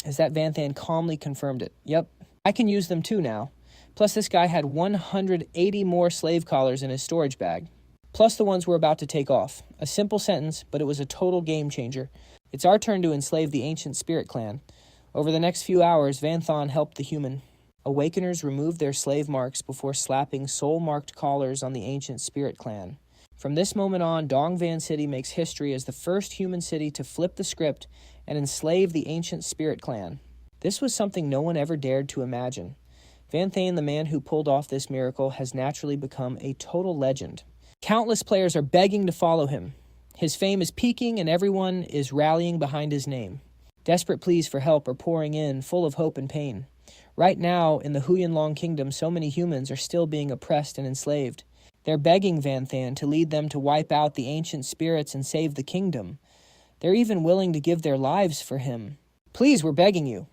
as that Van Than calmly confirmed it. Yep, I can use them too now. Plus this guy had 180 more slave collars in his storage bag. Plus the ones we're about to take off. A simple sentence, but it was a total game changer. It's our turn to enslave the ancient spirit clan. Over the next few hours, Van Than helped the human Awakeners removed their slave marks before slapping soul-marked collars on the ancient spirit clan. From this moment on, Dong Van City makes history as the first human city to flip the script and enslave the ancient spirit clan. This was something no one ever dared to imagine. Van Than, the man who pulled off this miracle, has naturally become a total legend. Countless players are begging to follow him. His fame is peaking and everyone is rallying behind his name. Desperate pleas for help are pouring in, full of hope and pain. Right now, in the Huyanlong Kingdom, so many humans are still being oppressed and enslaved. They're begging Van Than to lead them to wipe out the ancient spirits and save the kingdom. They're even willing to give their lives for him. Please, we're begging you.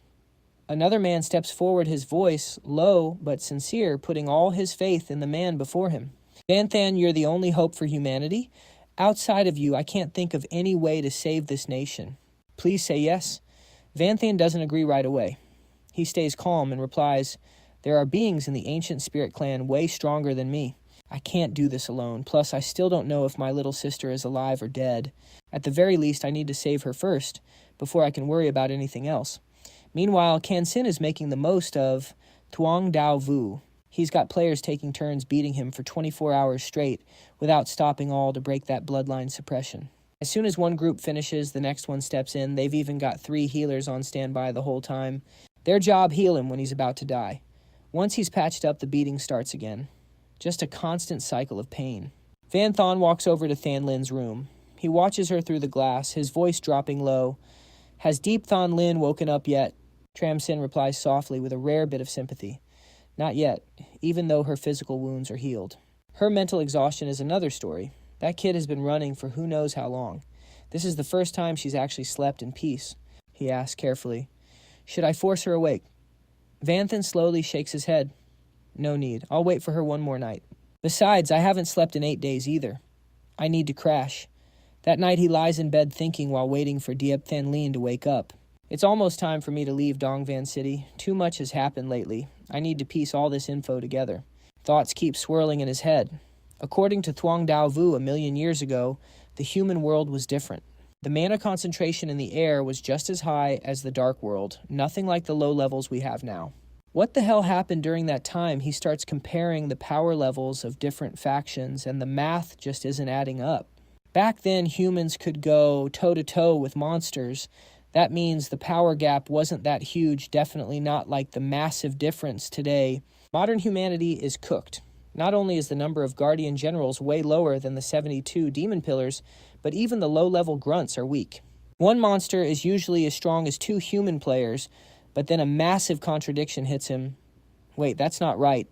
Another man steps forward, his voice low but sincere, putting all his faith in the man before him. Van Than, you're the only hope for humanity. Outside of you, I can't think of any way to save this nation. Please say yes. Van Than doesn't agree right away. He stays calm and replies, there are beings in the ancient spirit clan way stronger than me. I can't do this alone. Plus, I still don't know if my little sister is alive or dead. At the very least, I need to save her first, before I can worry about anything else. Meanwhile, Can Sin is making the most of Thuong Dao Vu. He's got players taking turns beating him for 24 hours straight, without stopping all to break that bloodline suppression. As soon as one group finishes, the next one steps in. They've even got 3 healers on standby the whole time. Their job, heal him when he's about to die. Once he's patched up, the beating starts again. Just a constant cycle of pain. Van Than walks over to Than Lin's room. He watches her through the glass, his voice dropping low. Has Deep Than Lin woken up yet? Tram Sin replies softly with a rare bit of sympathy. Not yet, even though her physical wounds are healed. Her mental exhaustion is another story. That kid has been running for who knows how long. This is the first time she's actually slept in peace. He asks carefully. Should I force her awake? Van Than slowly shakes his head. No need. I'll wait for her one more night. Besides, I haven't slept in 8 days either. I need to crash. That night he lies in bed thinking while waiting for Diep Than Lin to wake up. It's almost time for me to leave Dong Van City. Too much has happened lately. I need to piece all this info together. Thoughts keep swirling in his head. According to Thuong Dao Vu 1,000,000 years ago, the human world was different. The mana concentration in the air was just as high as the dark world, nothing like the low levels we have now. What the hell happened during that time? He starts comparing the power levels of different factions, and the math just isn't adding up. Back then, humans could go toe-to-toe with monsters. That means the power gap wasn't that huge, definitely not like the massive difference today. Modern humanity is cooked. Not only is the number of Guardian Generals way lower than the 72 Demon Pillars, but even the low-level grunts are weak. One monster is usually as strong as 2 human players, But then a massive contradiction hits him. Wait, that's not right.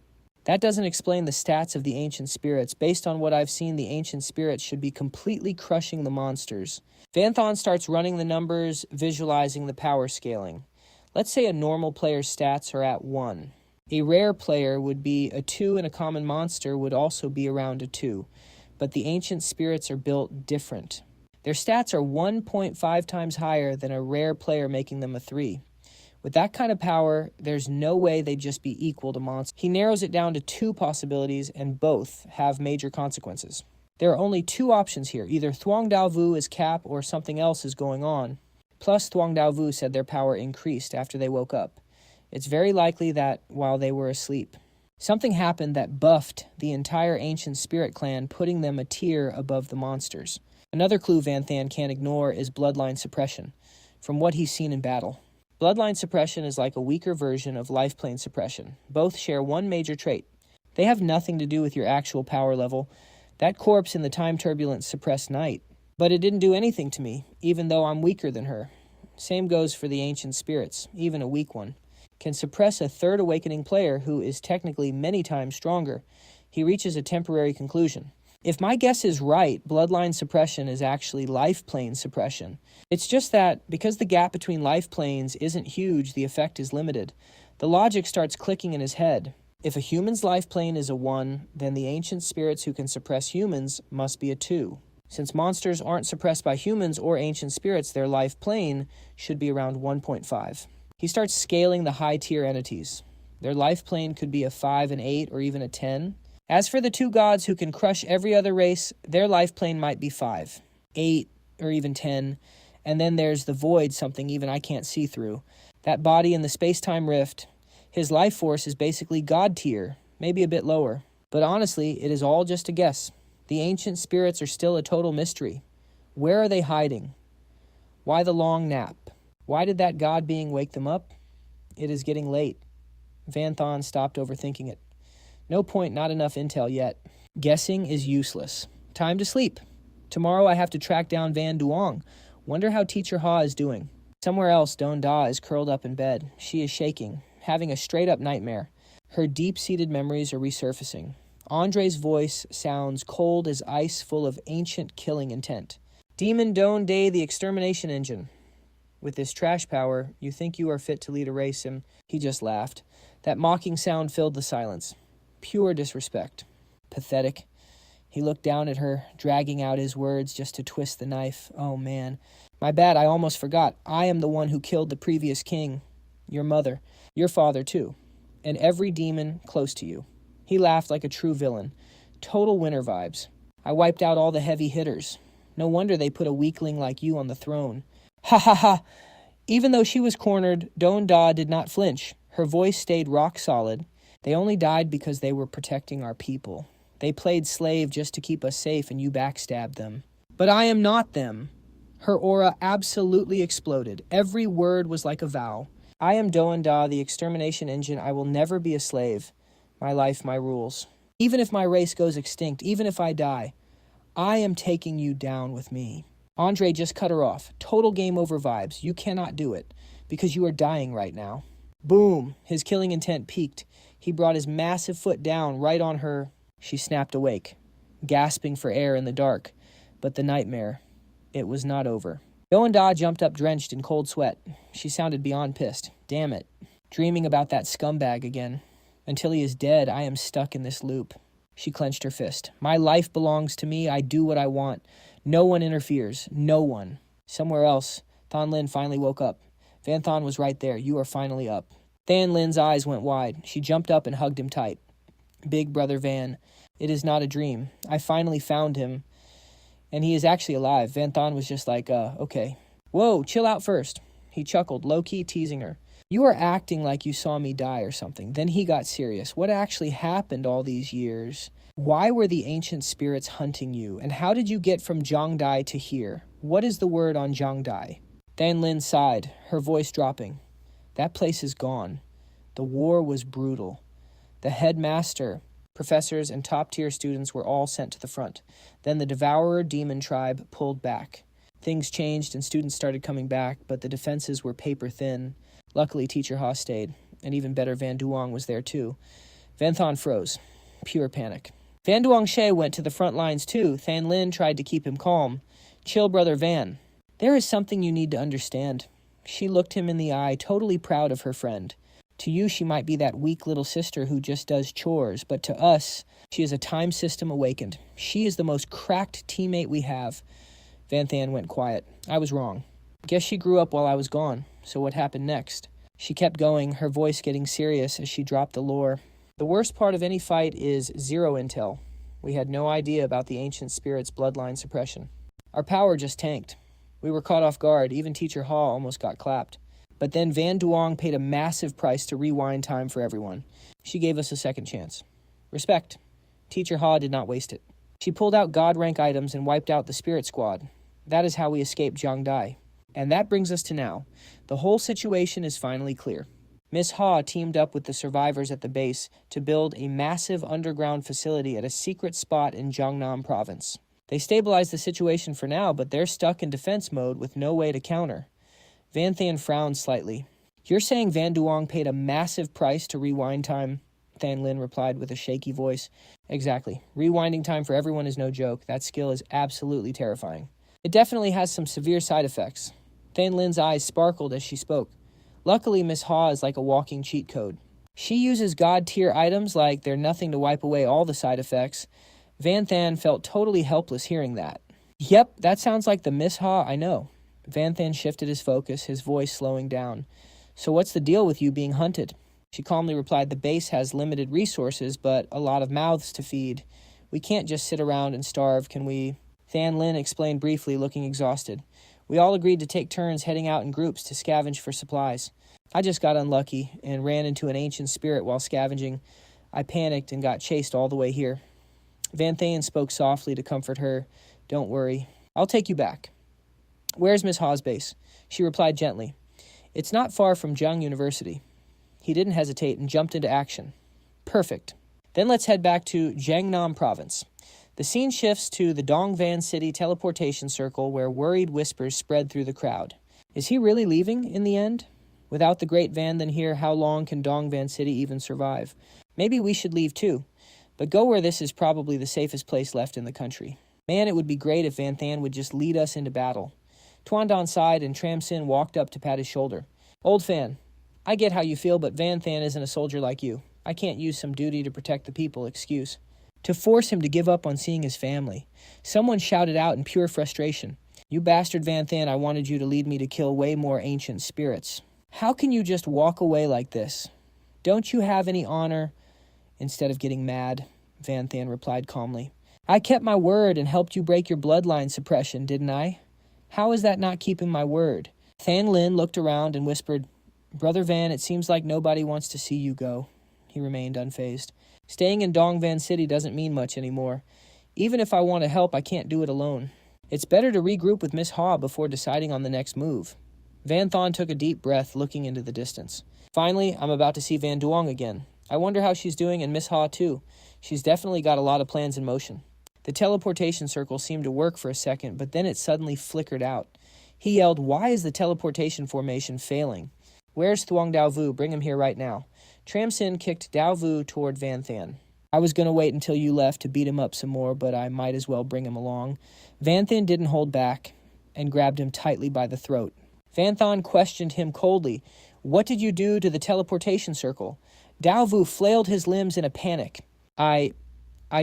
That doesn't explain the stats of the ancient spirits. Based on what I've seen, the ancient spirits should be completely crushing the monsters. Vanthan starts running the numbers, visualizing the power scaling. Let's say a normal player's stats are at 1. A rare player would be a 2, and a common monster would also be around a 2. But the ancient spirits are built different. Their stats are 1.5 times higher than a rare player, making them a 3. With that kind of power, there's no way they'd just be equal to monsters. He narrows it down to 2 possibilities, and both have major consequences. There are only 2 options here. Either Thuong Dao Vu is Cap or something else is going on. Plus, Thuong Dao Vu said their power increased after they woke up. It's very likely that while they were asleep, something happened that buffed the entire ancient spirit clan, putting them a tier above the monsters. Another clue Vanthan can't ignore is bloodline suppression, from what he's seen in battle. Bloodline suppression is like a weaker version of life plane suppression. Both share one major trait. They have nothing to do with your actual power level. That corpse in the time turbulence suppressed Night. But it didn't do anything to me, even though I'm weaker than her. Same goes for the ancient spirits. Even a weak one can suppress a third awakening player who is technically many times stronger. He reaches a temporary conclusion. If my guess is right, bloodline suppression is actually life plane suppression. It's just that, because the gap between life planes isn't huge, the effect is limited. The logic starts clicking in his head. If a human's life plane is a 1, then the ancient spirits who can suppress humans must be a 2. Since monsters aren't suppressed by humans or ancient spirits, their life plane should be around 1.5. He starts scaling the high-tier entities. Their life plane could be a 5, an 8, or even a 10. As for the 2 gods who can crush every other race, their life plane might be 5, 8, or even 10. And then there's the void, something even I can't see through. That body in the space-time rift, his life force is basically god tier, maybe a bit lower. But honestly, it is all just a guess. The ancient spirits are still a total mystery. Where are they hiding? Why the long nap? Why did that god being wake them up? It is getting late. Vanthan stopped overthinking it. No point, not enough intel yet. Guessing is useless. Time to sleep. Tomorrow I have to track down Van Duong. Wonder how Teacher Ha is doing. Somewhere else, Don Da is curled up in bed. She is shaking, having a straight-up nightmare. Her deep-seated memories are resurfacing. Andre's voice sounds cold as ice, full of ancient killing intent. Demon Don Day, the extermination engine. With this trash power, you think you are fit to lead a race, and he just laughed. That mocking sound filled the silence. Pure disrespect. Pathetic. He looked down at her, dragging out his words just to twist the knife. Oh, man. My bad, I almost forgot. I am the one who killed the previous king. Your mother. Your father, too. And every demon close to you. He laughed like a true villain. Total winner vibes. I wiped out all the heavy hitters. No wonder they put a weakling like you on the throne. Ha ha ha! Even though she was cornered, Don Da did not flinch. Her voice stayed rock solid. They only died because they were protecting our people. They played slave just to keep us safe, and you backstabbed them. But I am not them. Her aura absolutely exploded. Every word was like a vow. I am Doan Da, the extermination engine. I will never be a slave. My life, my rules. Even if my race goes extinct, even if I die, I am taking you down with me. Andre just cut her off. Total game over vibes. You cannot do it, because you are dying right now. Boom! His killing intent peaked. He brought his massive foot down right on her. She snapped awake, gasping for air in the dark. But the nightmare, it was not over. Doan Da jumped up drenched in cold sweat. She sounded beyond pissed. Damn it. Dreaming about that scumbag again. Until he is dead, I am stuck in this loop. She clenched her fist. My life belongs to me. I do what I want. No one interferes. No one. Somewhere else, Thon Lin finally woke up. Vanthan was right there. You are finally up. Than Lin's eyes went wide. She jumped up and hugged him tight. Big brother Van, it is not a dream. I finally found him, and he is actually alive. Vanthan was just like, okay. Whoa, chill out first. He chuckled, low-key teasing her. You are acting like you saw me die or something. Then he got serious. What actually happened all these years? Why were the ancient spirits hunting you? And how did you get from Zhangdai to here? What is the word on Zhangdai? Than Lin sighed, her voice dropping. That place is gone. The war was brutal. The headmaster, professors, and top-tier students were all sent to the front. Then the Devourer demon tribe pulled back. Things changed and students started coming back, but the defenses were paper thin. Luckily, Teacher Ha stayed, and even better, Van Duong was there too. Van Thon froze. Pure panic. Van Duong She went to the front lines too. Than Lin tried to keep him calm. Chill, Brother Van. There is something you need to understand. She looked him in the eye, totally proud of her friend. To you, she might be that weak little sister who just does chores, but to us, she is a time system awakened. She is the most cracked teammate we have. Van Than went quiet. I was wrong. Guess she grew up while I was gone. So what happened next? She kept going, her voice getting serious as she dropped the lore. The worst part of any fight is zero intel. We had no idea about the ancient spirit's bloodline suppression. Our power just tanked. We were caught off guard. Even Teacher Ha almost got clapped. But then Van Duong paid a massive price to rewind time for everyone. She gave us a second chance. Respect. Teacher Ha did not waste it. She pulled out God rank items and wiped out the spirit squad. That is how we escaped Jiangdai. And that brings us to now. The whole situation is finally clear. Miss Ha teamed up with the survivors at the base to build a massive underground facility at a secret spot in Jiangnan province. They stabilized the situation for now, but they're stuck in defense mode with no way to counter. Van Than frowned slightly. You're saying Van Duong paid a massive price to rewind time? Than Lin replied with a shaky voice. Exactly. Rewinding time for everyone is no joke. That skill is absolutely terrifying. It definitely has some severe side effects. Than Lin's eyes sparkled as she spoke. Luckily, Miss Ha is like a walking cheat code. She uses god-tier items like they're nothing to wipe away all the side effects. Van Than felt totally helpless hearing that. Yep, that sounds like the Miss Ha I know. Van Than shifted his focus, his voice slowing down. So what's the deal with you being hunted? She calmly replied, the base has limited resources, but a lot of mouths to feed. We can't just sit around and starve, can we? Than Lin explained briefly, looking exhausted. We all agreed to take turns heading out in groups to scavenge for supplies. I just got unlucky and ran into an ancient spirit while scavenging. I panicked and got chased all the way here. Van Than spoke softly to comfort her. Don't worry. I'll take you back. Where's Miss Ha's base? She replied gently. It's not far from Jiang University. He didn't hesitate and jumped into action. Perfect. Then let's head back to Jiangnan province. The scene shifts to the Dongvan City teleportation circle where worried whispers spread through the crowd. Is he really leaving in the end? Without the great Van Than here, how long can Dongvan City even survive? Maybe we should leave too, but go where this is probably the safest place left in the country. Man, it would be great if Van Than would just lead us into battle. Tuan sighed and Tram Sin walked up to pat his shoulder. Old Fan, I get how you feel, but Van Than isn't a soldier like you. I can't use some duty to protect the people excuse. To force him to give up on seeing his family. Someone shouted out in pure frustration. You bastard Van Than, I wanted you to lead me to kill way more ancient spirits. How can you just walk away like this? Don't you have any honor? Instead of getting mad, Van Than replied calmly. I kept my word and helped you break your bloodline suppression, didn't I? How is that not keeping my word? Than Lin looked around and whispered, Brother Van, it seems like nobody wants to see you go. He remained unfazed. Staying in Dongvan City doesn't mean much anymore. Even if I want to help, I can't do it alone. It's better to regroup with Miss Ha before deciding on the next move. Van Thon took a deep breath, looking into the distance. Finally, I'm about to see Van Duong again. I wonder how she's doing, and Miss Ha too. She's definitely got a lot of plans in motion. The teleportation circle seemed to work for a second, but then it suddenly flickered out. He yelled, Why is the teleportation formation failing? Where's Thuong Dao Vu? Bring him here right now. Tram Sin kicked Dao Vu toward Van Than. I was going to wait until you left to beat him up some more, but I might as well bring him along. Van Than didn't hold back and grabbed him tightly by the throat. Van Than questioned him coldly. What did you do to the teleportation circle? Dao Vu flailed his limbs in a panic. I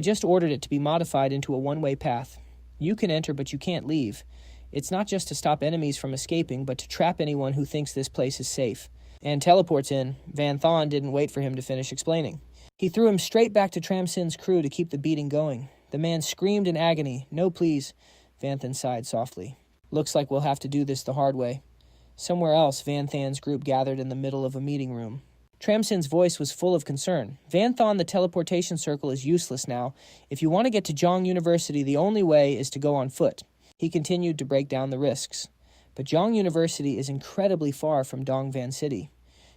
just ordered it to be modified into a one-way path. You can enter, but you can't leave. It's not just to stop enemies from escaping, but to trap anyone who thinks this place is safe. And teleports in. Van Thon didn't wait for him to finish explaining. He threw him straight back to Tram Sin's crew to keep the beating going. The man screamed in agony. No, please. Van Than sighed softly. Looks like we'll have to do this the hard way. Somewhere else, Van Than's group gathered in the middle of a meeting room. Tram Sin's voice was full of concern. Van Thon, the teleportation circle is useless now. If you want to get to Jiang University, the only way is to go on foot. He continued to break down the risks. But Jiang University is incredibly far from Dongvan City.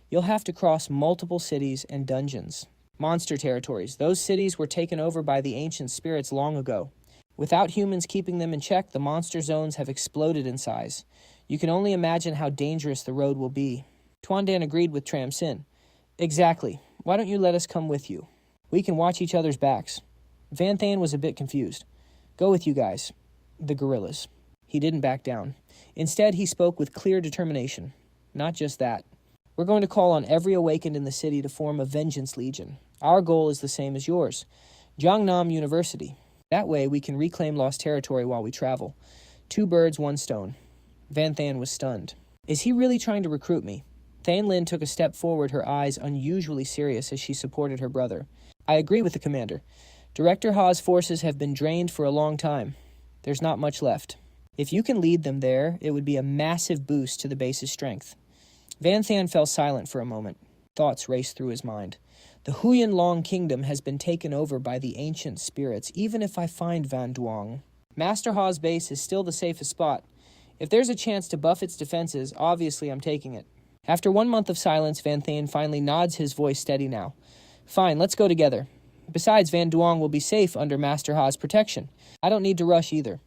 You'll have to cross multiple cities and dungeons. Monster territories. Those cities were taken over by the ancient spirits long ago. Without humans keeping them in check, the monster zones have exploded in size. You can only imagine how dangerous the road will be. Tuan Dan agreed with Tram Sin. Exactly. Why don't you let us come with you? We can watch each other's backs. Van Than was a bit confused. Go with you guys. The gorillas. He didn't back down. Instead, he spoke with clear determination. Not just that. We're going to call on every awakened in the city to form a Vengeance Legion. Our goal is the same as yours. Jiangnam University. That way we can reclaim lost territory while we travel. 2 birds, 1 stone. Van Than was stunned. Is he really trying to recruit me? Than Lin took a step forward, her eyes unusually serious as she supported her brother. I agree with the commander. Director Ha's forces have been drained for a long time. There's not much left. If you can lead them there, it would be a massive boost to the base's strength. Van Than fell silent for a moment. Thoughts raced through his mind. The Huyan Long Kingdom has been taken over by the ancient spirits, even if I find Van Duong. Master Ha's base is still the safest spot. If there's a chance to buff its defenses, obviously I'm taking it. After 1 month of silence, Van Than finally nods, his voice steady now. Fine, let's go together. Besides, Van Duong will be safe under Master Ha's protection. I don't need to rush either.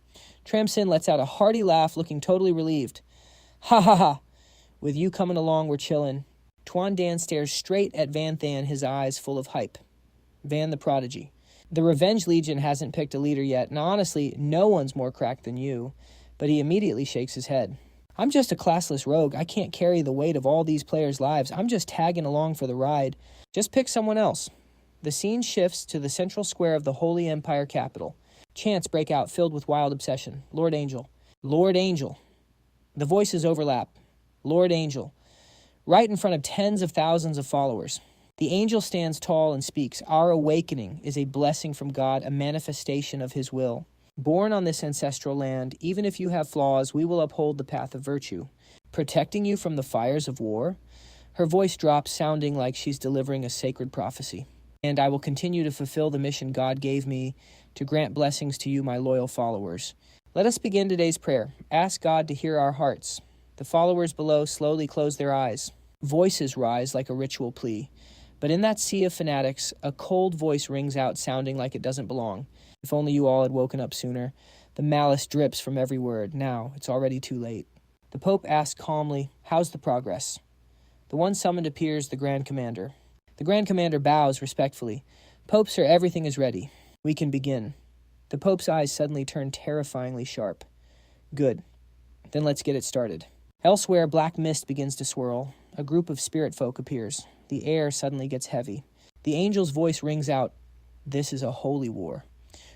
Tram Sin lets out a hearty laugh, looking totally relieved. Ha ha ha! With you coming along, we're chillin'. Tuan Dan stares straight at Van Than, his eyes full of hype. Van the Prodigy. The Revenge Legion hasn't picked a leader yet, and honestly, no one's more cracked than you. But he immediately shakes his head. I'm just a classless rogue. I can't carry the weight of all these players' lives. I'm just tagging along for the ride. Just pick someone else. The scene shifts to the central square of the Holy Empire capital. Chants break out, filled with wild obsession. Lord Angel. Lord Angel. The voices overlap. Lord Angel. Right in front of tens of thousands of followers. The angel stands tall and speaks. Our awakening is a blessing from God, a manifestation of his will. Born on this ancestral land, even if you have flaws, we will uphold the path of virtue. Protecting you from the fires of war? Her voice drops, sounding like she's delivering a sacred prophecy. And I will continue to fulfill the mission God gave me to grant blessings to you, my loyal followers. Let us begin today's prayer. Ask God to hear our hearts. The followers below slowly close their eyes. Voices rise like a ritual plea. But in that sea of fanatics, a cold voice rings out, sounding like it doesn't belong. If only you all had woken up sooner. The malice drips from every word. Now, it's already too late. The Pope asks calmly, how's the progress? The one summoned appears, the Grand Commander. The Grand Commander bows respectfully. Pope, sir, everything is ready. We can begin. The Pope's eyes suddenly turn terrifyingly sharp. Good. Then let's get it started. Elsewhere, black mist begins to swirl. A group of spirit folk appears. The air suddenly gets heavy. The angel's voice rings out. This is a holy war.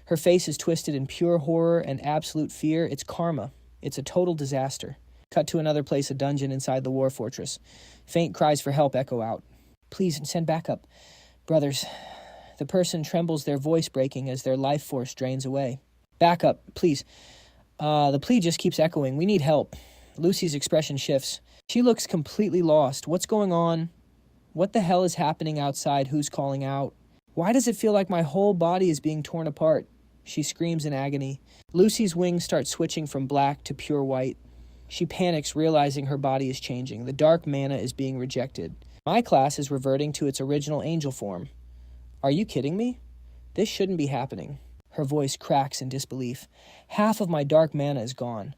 Her face is twisted in pure horror and absolute fear. It's karma. It's a total disaster. Cut to another place, a dungeon inside the war fortress. Faint cries for help echo out. Please, send backup. Brothers. The person trembles, their voice breaking as their life force drains away. Backup, please. The plea just keeps echoing. We need help. Lucy's expression shifts. She looks completely lost. What's going on? What the hell is happening outside? Who's calling out? Why does it feel like my whole body is being torn apart? She screams in agony. Lucy's wings start switching from black to pure white. She panics, realizing her body is changing. The dark mana is being rejected. My class is reverting to its original angel form. Are you kidding me? This shouldn't be happening. Her voice cracks in disbelief. Half of my dark mana is gone.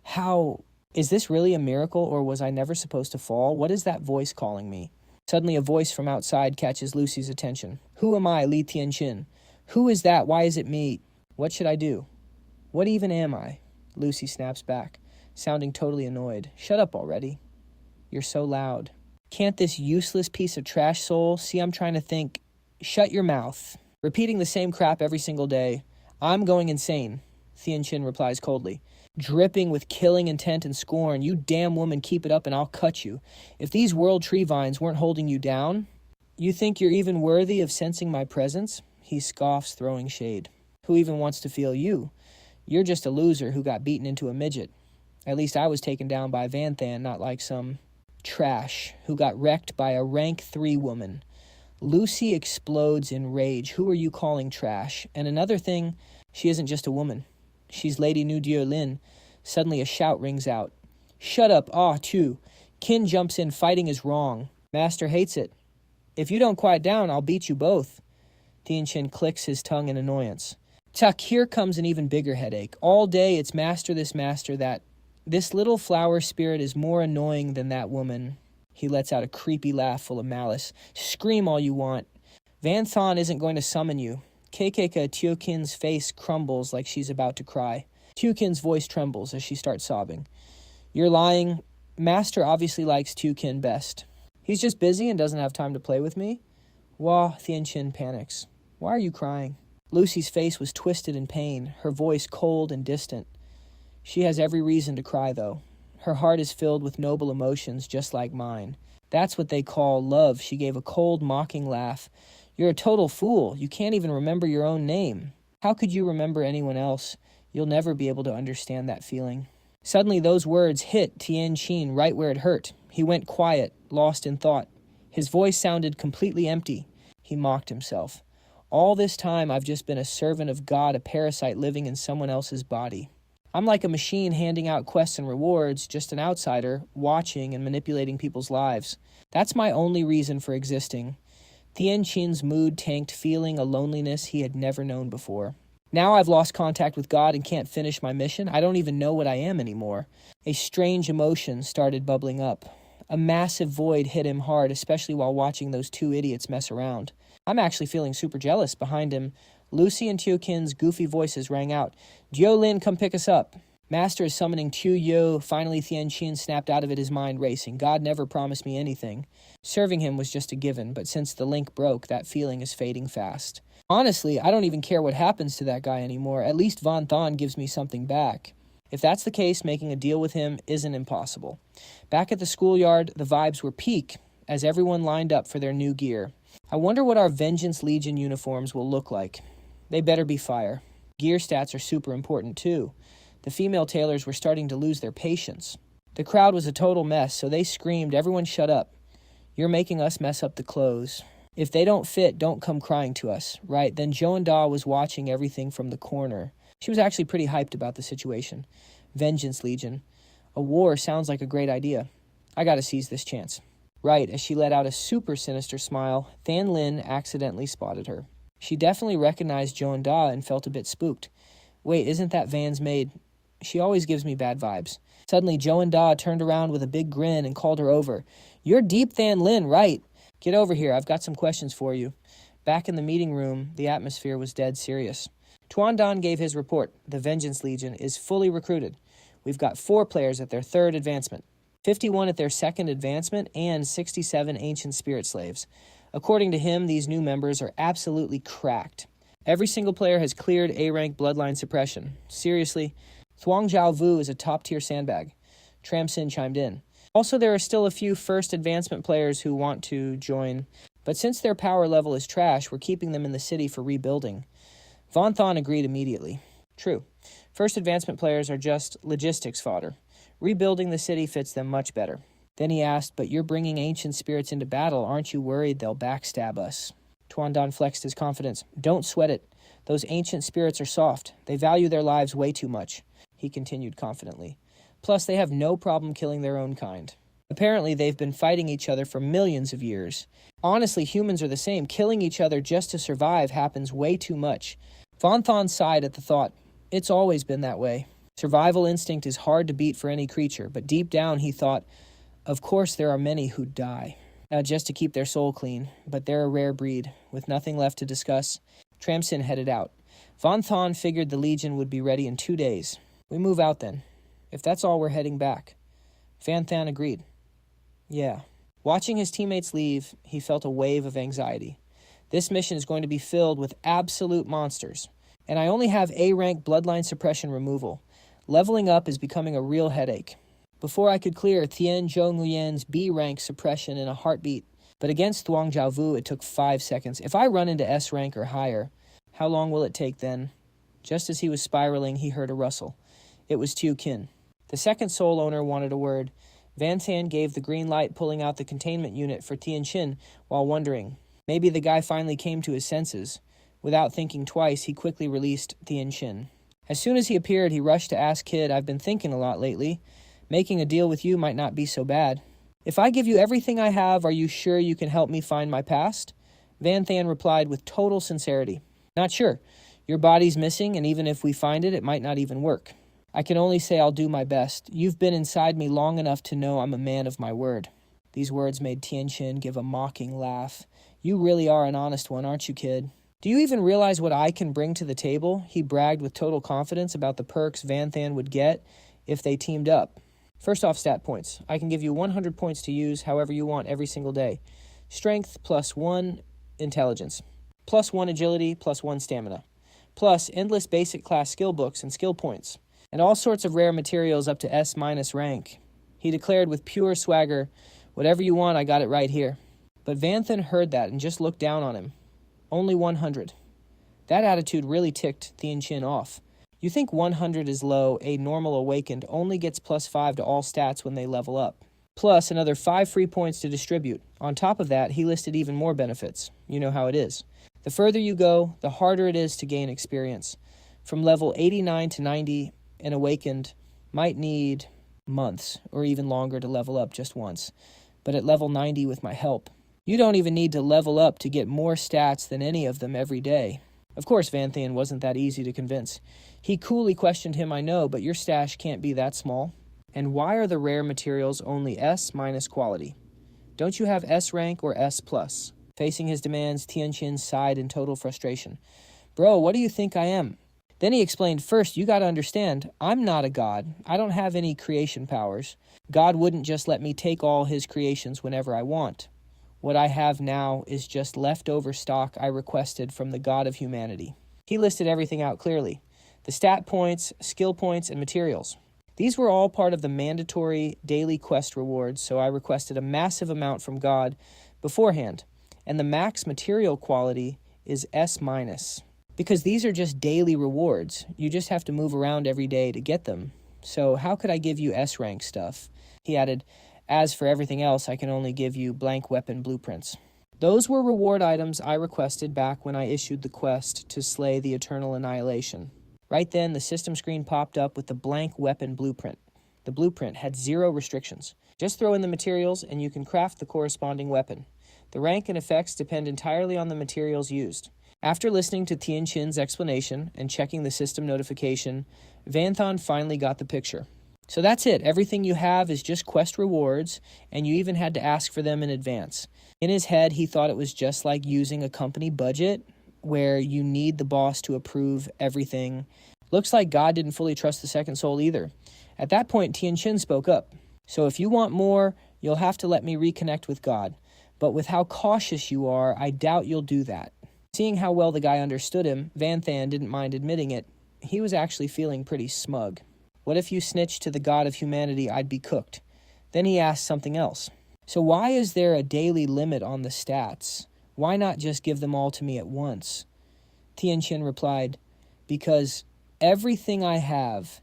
How? Is this really a miracle, or was I never supposed to fall? What is that voice calling me? Suddenly a voice from outside catches Lucy's attention. Who am I, Li Tianqin? Who is that? Why is it me? What should I do? What even am I? Lucy snaps back, sounding totally annoyed. Shut up already. You're so loud. Can't this useless piece of trash soul see I'm trying to think? Shut your mouth. Repeating the same crap every single day. I'm going insane, Tianqin replies coldly. Dripping with killing intent and scorn. You damn woman, keep it up and I'll cut you. If these world tree vines weren't holding you down, you think you're even worthy of sensing my presence? He scoffs, throwing shade. Who even wants to feel you? You're just a loser who got beaten into a midget. At least I was taken down by Van Than, not like some trash who got wrecked by a rank 3 woman. Lucy explodes in rage. Who are you calling trash? And another thing, she isn't just a woman. She's Lady Nu Dieu Lin. Suddenly a shout rings out. Shut up, tu. Qin jumps in, fighting is wrong. Master hates it. If you don't quiet down, I'll beat you both. Tianqin clicks his tongue in annoyance. Tuck, here comes an even bigger headache. All day it's master this, master that. This little flower spirit is more annoying than that woman. He lets out a creepy laugh full of malice. Scream all you want. Van Thon isn't going to summon you. Keikeka Tiokin's face crumbles like she's about to cry. Tiokin's voice trembles as she starts sobbing. You're lying. Master obviously likes Tiokin best. He's just busy and doesn't have time to play with me. Wah, Tianqin panics. Why are you crying? Lucy's face was twisted in pain, her voice cold and distant. She has every reason to cry, though. Her heart is filled with noble emotions just like mine. That's what they call love. She gave a cold, mocking laugh. You're a total fool. You can't even remember your own name. How could you remember anyone else? You'll never be able to understand that feeling. Suddenly those words hit Tianqin right where it hurt. He went quiet, lost in thought. His voice sounded completely empty. He mocked himself. All this time I've just been a servant of God, a parasite living in someone else's body. I'm like a machine handing out quests and rewards, just an outsider, watching and manipulating people's lives. That's my only reason for existing. Tianqin's mood tanked, feeling a loneliness he had never known before. Now I've lost contact with God and can't finish my mission. I don't even know what I am anymore. A strange emotion started bubbling up. A massive void hit him hard, especially while watching those two idiots mess around. I'm actually feeling super jealous. Behind him, Lucy and Tiokin's goofy voices rang out. Jiu Lin, come pick us up. Master is summoning Tu Yo. Finally, Tianqin snapped out of it, his mind racing. God never promised me anything. Serving him was just a given, but since the link broke, that feeling is fading fast. Honestly, I don't even care what happens to that guy anymore. At least Van Thon gives me something back. If that's the case, making a deal with him isn't impossible. Back at the schoolyard, the vibes were peak as everyone lined up for their new gear. I wonder what our Vengeance Legion uniforms will look like. They better be fire. Gear stats are super important too. The female tailors were starting to lose their patience. The crowd was a total mess, so they screamed, everyone shut up. You're making us mess up the clothes. If they don't fit, don't come crying to us. Right, then Joan Da was watching everything from the corner. She was actually pretty hyped about the situation. Vengeance Legion. A war sounds like a great idea. I gotta seize this chance. Right, as she let out a super sinister smile, Than Lin accidentally spotted her. She definitely recognized Joan Da and felt a bit spooked. Wait, isn't that Van's maid? She always gives me bad vibes. Suddenly, Joan Da turned around with a big grin and called her over. You're Deep Than Lin, right? Get over here, I've got some questions for you. Back in the meeting room, the atmosphere was dead serious. Tuan Dan gave his report. The Vengeance Legion is fully recruited. We've got 4 players at their 3rd advancement, 51 at their 2nd advancement, and 67 ancient spirit slaves. According to him, these new members are absolutely cracked. Every single player has cleared A-rank bloodline suppression. Seriously, Thuong Jiao Vu is a top-tier sandbag. Tram Sin chimed in. Also, there are still a few 1st advancement players who want to join, but since their power level is trash, we're keeping them in the city for rebuilding. Von Thon agreed immediately. True. 1st advancement players are just logistics fodder. Rebuilding the city fits them much better. Then he asked, but you're bringing ancient spirits into battle. Aren't you worried they'll backstab us? Tuan Dan flexed his confidence. Don't sweat it. Those ancient spirits are soft. They value their lives way too much, he continued confidently. Plus, they have no problem killing their own kind. Apparently, they've been fighting each other for millions of years. Honestly, humans are the same. Killing each other just to survive happens way too much. Von Thon sighed at the thought. It's always been that way. Survival instinct is hard to beat for any creature, but deep down he thought, of course there are many who die, just to keep their soul clean, but they're a rare breed. With nothing left to discuss, Tramsin headed out. Von Thon figured the Legion would be ready in 2 days. We move out then. If that's all, we're heading back. Van Than agreed. Yeah. Watching his teammates leave, he felt a wave of anxiety. This mission is going to be filled with absolute monsters, and I only have A-rank bloodline suppression removal. Leveling up is becoming a real headache. Before I could clear Tien Zhongluyan's B-rank suppression in a heartbeat, but against Thuong Jiao Vu it took 5 seconds. If I run into S-rank or higher, how long will it take then? Just as he was spiraling, he heard a rustle. It was Tiokin. The 2nd soul owner wanted a word. Van Than gave the green light, pulling out the containment unit for Tianqin while wondering. Maybe the guy finally came to his senses. Without thinking twice, he quickly released Tianqin. As soon as he appeared, he rushed to ask Kid, I've been thinking a lot lately. Making a deal with you might not be so bad. If I give you everything I have, are you sure you can help me find my past? Van Than replied with total sincerity. Not sure. Your body's missing, and even if we find it, it might not even work. I can only say I'll do my best. You've been inside me long enough to know I'm a man of my word. These words made Tianqin give a mocking laugh. You really are an honest one, aren't you, kid? Do you even realize what I can bring to the table? He bragged with total confidence about the perks Vanthan would get if they teamed up. First off, stat points. I can give you 100 points to use however you want every single day. Strength +1 intelligence, +1 agility, +1 stamina, plus endless basic class skill books and skill points, and all sorts of rare materials up to S- rank. He declared with pure swagger, whatever you want, I got it right here. But Vanthan heard that and just looked down on him. Only 100. That attitude really ticked Tianqin off. You think 100 is low, a normal awakened only gets +5 to all stats when they level up. Plus another 5 free points to distribute. On top of that, he listed even more benefits. You know how it is. The further you go, the harder it is to gain experience. From level 89 to 90, an awakened might need months or even longer to level up just once. But at level 90 with my help, you don't even need to level up to get more stats than any of them every day. Of course, Vanthan wasn't that easy to convince. He coolly questioned him, I know, but your stash can't be that small. And why are the rare materials only S- quality? Don't you have S rank or S+? Facing his demands, Tianqin sighed in total frustration. Bro, what do you think I am? Then he explained, first, you gotta understand, I'm not a god. I don't have any creation powers. God wouldn't just let me take all his creations whenever I want. What I have now is just leftover stock I requested from the God of humanity. He listed everything out clearly. The stat points, skill points, and materials. These were all part of the mandatory daily quest rewards, so I requested a massive amount from God beforehand. And the max material quality is S-. Because these are just daily rewards. You just have to move around every day to get them. So how could I give you S-rank stuff? He added, as for everything else, I can only give you blank weapon blueprints. Those were reward items I requested back when I issued the quest to slay the Eternal Annihilation. Right then, the system screen popped up with the blank weapon blueprint. The blueprint had 0 restrictions. Just throw in the materials and you can craft the corresponding weapon. The rank and effects depend entirely on the materials used. After listening to Tianqin's explanation and checking the system notification, Vanthan finally got the picture. So that's it. Everything you have is just quest rewards, and you even had to ask for them in advance. In his head, he thought it was just like using a company budget, where you need the boss to approve everything. Looks like God didn't fully trust the second soul either. At that point, Tianqin spoke up. So if you want more, you'll have to let me reconnect with God. But with how cautious you are, I doubt you'll do that. Seeing how well the guy understood him, Vanthan didn't mind admitting it. He was actually feeling pretty smug. What if you snitched to the God of humanity, I'd be cooked. Then he asked something else. So why is there a daily limit on the stats? Why not just give them all to me at once? Tianqin replied, because everything I have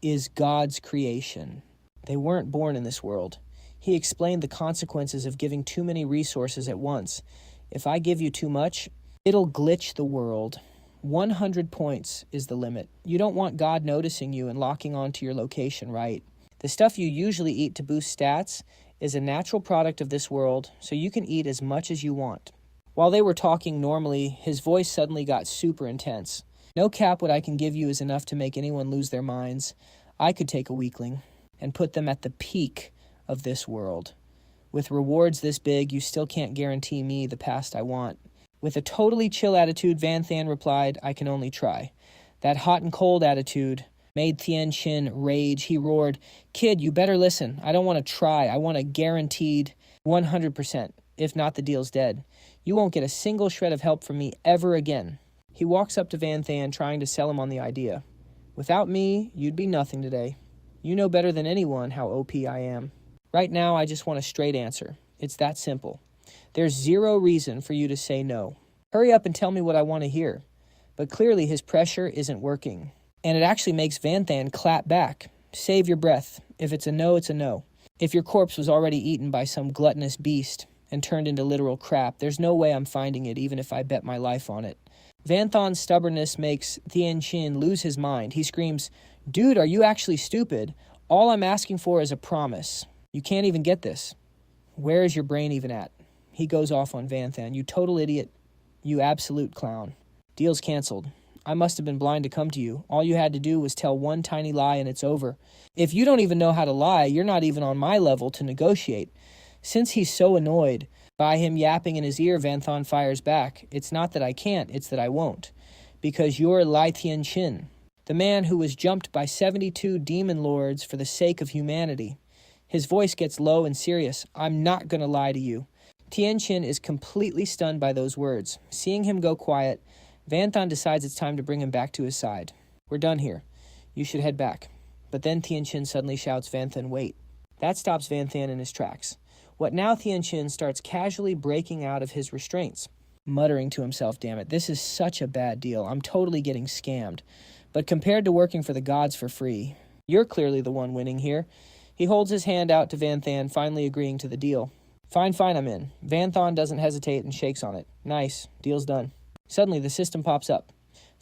is God's creation. They weren't born in this world. He explained the consequences of giving too many resources at once. If I give you too much, it'll glitch the world. 100 points is the limit. You don't want God noticing you and locking onto your location, right? The stuff you usually eat to boost stats is a natural product of this world, so you can eat as much as you want. While they were talking normally, his voice suddenly got super intense. No cap, what I can give you is enough to make anyone lose their minds. I could take a weakling and put them at the peak of this world. With rewards this big, you still can't guarantee me the past I want. With a totally chill attitude, Vanthan replied, I can only try. That hot and cold attitude made Tianqin rage. He roared, Kid, you better listen. I don't want to try. I want a guaranteed 100%. If not, the deal's dead. You won't get a single shred of help from me ever again. He walks up to Vanthan, trying to sell him on the idea. Without me, you'd be nothing today. You know better than anyone how OP I am. Right now, I just want a straight answer. It's that simple. There's 0 reason for you to say no. Hurry up and tell me what I want to hear. But clearly his pressure isn't working. And it actually makes Vanthan clap back. Save your breath. If it's a no, it's a no. If your corpse was already eaten by some gluttonous beast and turned into literal crap, there's no way I'm finding it, even if I bet my life on it. Vanthan's stubbornness makes Tianqin lose his mind. He screams, Dude, are you actually stupid? All I'm asking for is a promise. You can't even get this. Where is your brain even at? He goes off on Vanthan. You total idiot. You absolute clown. Deal's canceled. I must have been blind to come to you. All you had to do was tell one tiny lie and it's over. If you don't even know how to lie, you're not even on my level to negotiate. Since he's so annoyed by him yapping in his ear, Van Thon fires back. It's not that I can't, it's that I won't. Because you're Lai Tianqin, the man who was jumped by 72 demon lords for the sake of humanity. His voice gets low and serious. I'm not going to lie to you. Tianqin is completely stunned by those words. Seeing him go quiet, Van Thon decides it's time to bring him back to his side. We're done here. You should head back. But then Tianqin suddenly shouts, Van Thon, wait. That stops Van Thon in his tracks. What now? Tianqin starts casually breaking out of his restraints, muttering to himself, damn it, this is such a bad deal. I'm totally getting scammed. But compared to working for the gods for free, you're clearly the one winning here. He holds his hand out to Van Thon, finally agreeing to the deal. Fine, I'm in. Van Thon doesn't hesitate and shakes on it. Nice. Deal's done. Suddenly, the system pops up.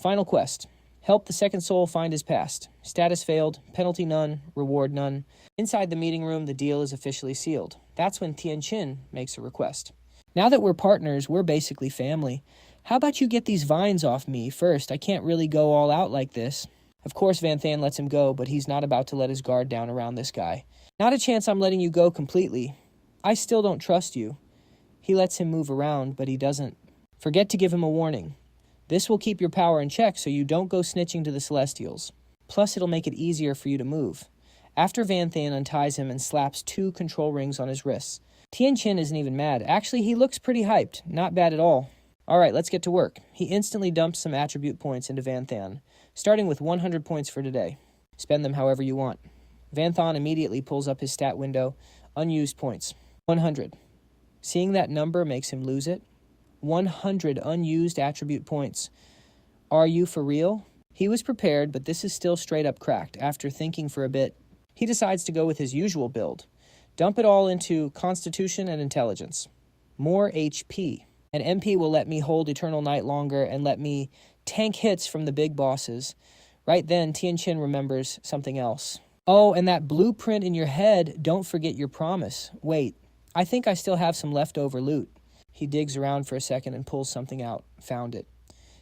Final quest. Help the second soul find his past. Status failed. Penalty none. Reward none. Inside the meeting room, the deal is officially sealed. That's when Tianqin makes a request. Now that we're partners, we're basically family. How about you get these vines off me first? I can't really go all out like this. Of course, Van Thon lets him go, but he's not about to let his guard down around this guy. Not a chance I'm letting you go completely. I still don't trust you. He lets him move around, but he doesn't. Forget to give him a warning. This will keep your power in check so you don't go snitching to the Celestials. Plus, it'll make it easier for you to move. After Van Thon unties him and slaps 2 control rings on his wrists, Tianqin isn't even mad. Actually, he looks pretty hyped. Not bad at all. All right, let's get to work. He instantly dumps some attribute points into Van Thon, starting with 100 points for today. Spend them however you want. Van Thon immediately pulls up his stat window. Unused points. 100. Seeing that number makes him lose it. 100 unused attribute points. Are you for real? He was prepared, but this is still straight up cracked. After thinking for a bit, he decides to go with his usual build. Dump it all into Constitution and Intelligence. More HP. An MP will let me hold Eternal Night longer and let me tank hits from the big bosses. Right then, Tianqin remembers something else. Oh, and that blueprint in your head, don't forget your promise. Wait, I think I still have some leftover loot. He digs around for a second and pulls something out. Found it.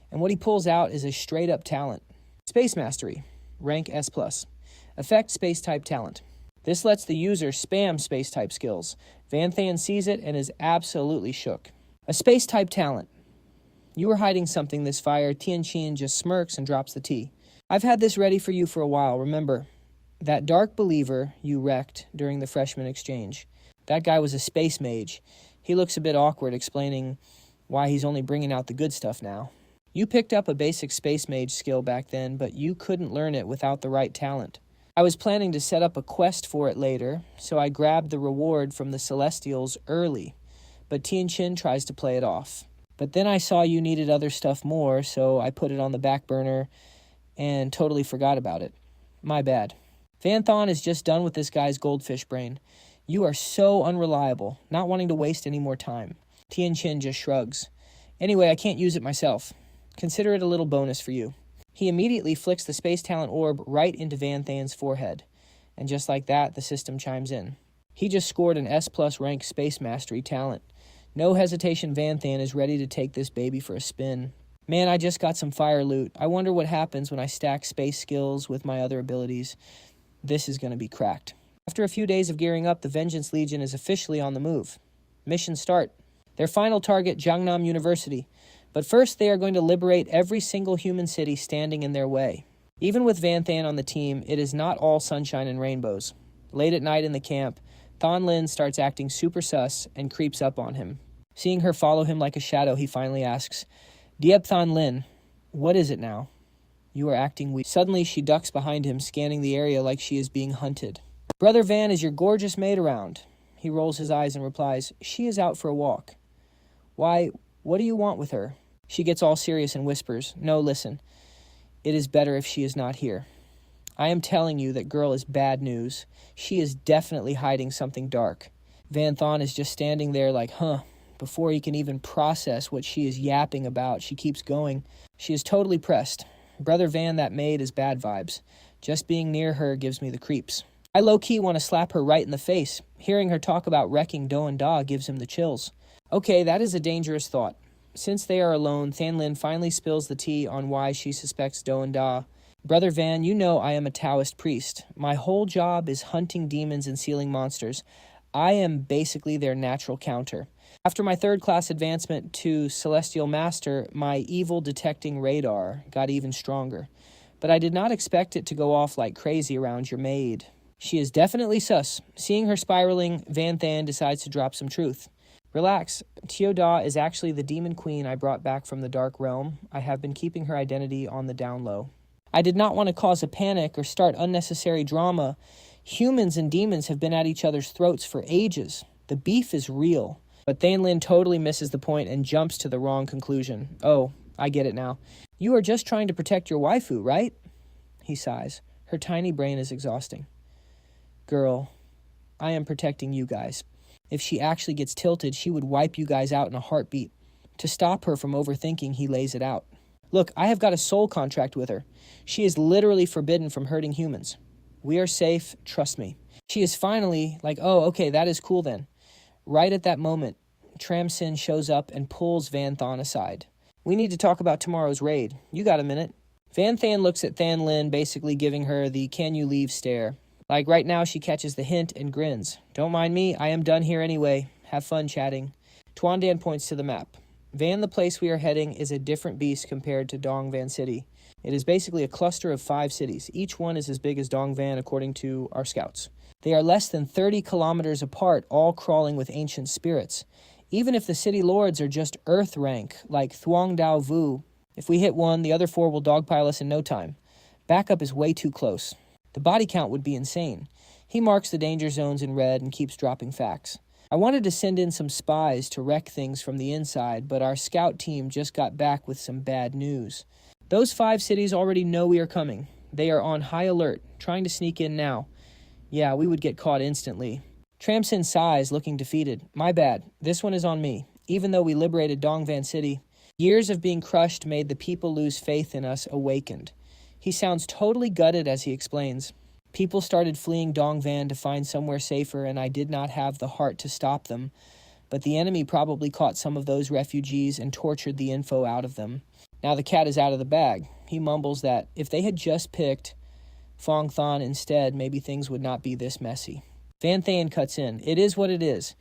And what he pulls out is a straight-up talent. Space Mastery. Rank S+. Effect Space-type talent. This lets the user spam Space-type skills. Van Thon sees it and is absolutely shook. A Space-type talent. You were hiding something this fire. Tianqin just smirks and drops the T. I've had this ready for you for a while. Remember, that dark believer you wrecked during the freshman exchange. That guy was a space mage. He looks a bit awkward, explaining why he's only bringing out the good stuff now. You picked up a basic space mage skill back then, but you couldn't learn it without the right talent. I was planning to set up a quest for it later, so I grabbed the reward from the Celestials early, but Tianqin tries to play it off. But then I saw you needed other stuff more, so I put it on the back burner and totally forgot about it. My bad. Van Thon is just done with this guy's goldfish brain. You are so unreliable, not wanting to waste any more time. Tianqin just shrugs. Anyway, I can't use it myself. Consider it a little bonus for you. He immediately flicks the space talent orb right into Van Thon's forehead. And just like that, the system chimes in. He just scored an S+ rank Space Mastery talent. No hesitation, Van Thon is ready to take this baby for a spin. Man, I just got some fire loot. I wonder what happens when I stack space skills with my other abilities. This is going to be cracked. After a few days of gearing up, the Vengeance Legion is officially on the move. Mission start. Their final target, Jiangnam University. But first, they are going to liberate every single human city standing in their way. Even with Van Thon on the team, it is not all sunshine and rainbows. Late at night in the camp, Thon Lin starts acting super sus and creeps up on him. Seeing her follow him like a shadow, he finally asks, Diep Thon Lin, what is it now? You are acting weak. Suddenly, she ducks behind him, scanning the area like she is being hunted. Brother Van, is your gorgeous maid around? He rolls his eyes and replies, she is out for a walk. Why, what do you want with her? She gets all serious and whispers, no, listen. It is better if she is not here. I am telling you that girl is bad news. She is definitely hiding something dark. Van Thon is just standing there like, Before he can even process what she is yapping about, she keeps going. She is totally pressed. Brother Van, that maid is bad vibes. Just being near her gives me the creeps. I low-key want to slap her right in the face. Hearing her talk about wrecking Do and Da gives him the chills. Okay, that is a dangerous thought. Since they are alone, Thon Lin finally spills the tea on why she suspects Do and Da. Brother Van, you know I am a Taoist priest. My whole job is hunting demons and sealing monsters. I am basically their natural counter. After my third-class advancement to Celestial Master, my evil detecting radar got even stronger. But I did not expect it to go off like crazy around your maid. She is definitely sus. Seeing her spiraling, Van Than decides to drop some truth. Relax. Teoda is actually the demon queen I brought back from the Dark Realm. I have been keeping her identity on the down low. I did not want to cause a panic or start unnecessary drama. Humans and demons have been at each other's throats for ages. The beef is real. But Than Lin totally misses the point and jumps to the wrong conclusion. Oh, I get it now. You are just trying to protect your waifu, right? He sighs. Her tiny brain is exhausting. Girl, I am protecting you guys. If she actually gets tilted, she would wipe you guys out in a heartbeat. To stop her from overthinking, he lays it out. Look, I have got a soul contract with her. She is literally forbidden from hurting humans. We are safe, trust me. She is finally like, oh, okay, that is cool then. Right at that moment, Tramsin shows up and pulls Van Than aside. We need to talk about tomorrow's raid. You got a minute? Van Than looks at Than Lin, basically giving her the can you leave stare. Like right now she catches the hint and grins. Don't mind me, I am done here anyway. Have fun chatting. Tuan Dan points to the map. Van, the place we are heading, is a different beast compared to Dongvan City. It is basically a cluster of 5 cities. Each one is as big as Dongvan according to our scouts. They are less than 30 kilometers apart, all crawling with ancient spirits. Even if the city lords are just earth rank, like Thuong Dao Vu, if we hit one, the other 4 will dogpile us in no time. Backup is way too close. The body count would be insane. He marks the danger zones in red and keeps dropping facts. I wanted to send in some spies to wreck things from the inside, but our scout team just got back with some bad news. Those 5 cities already know we are coming. They are on high alert, trying to sneak in now. Yeah, we would get caught instantly. Tramsin sighs, looking defeated. My bad. This one is on me. Even though we liberated Dongvan City, years of being crushed made the people lose faith in us awakened. He sounds totally gutted as he explains. People started fleeing Dongvan to find somewhere safer, and I did not have the heart to stop them. But the enemy probably caught some of those refugees and tortured the info out of them. Now the cat is out of the bag. He mumbles that if they had just picked Phong Than instead, maybe things would not be this messy. Van Than cuts in. It is what it is.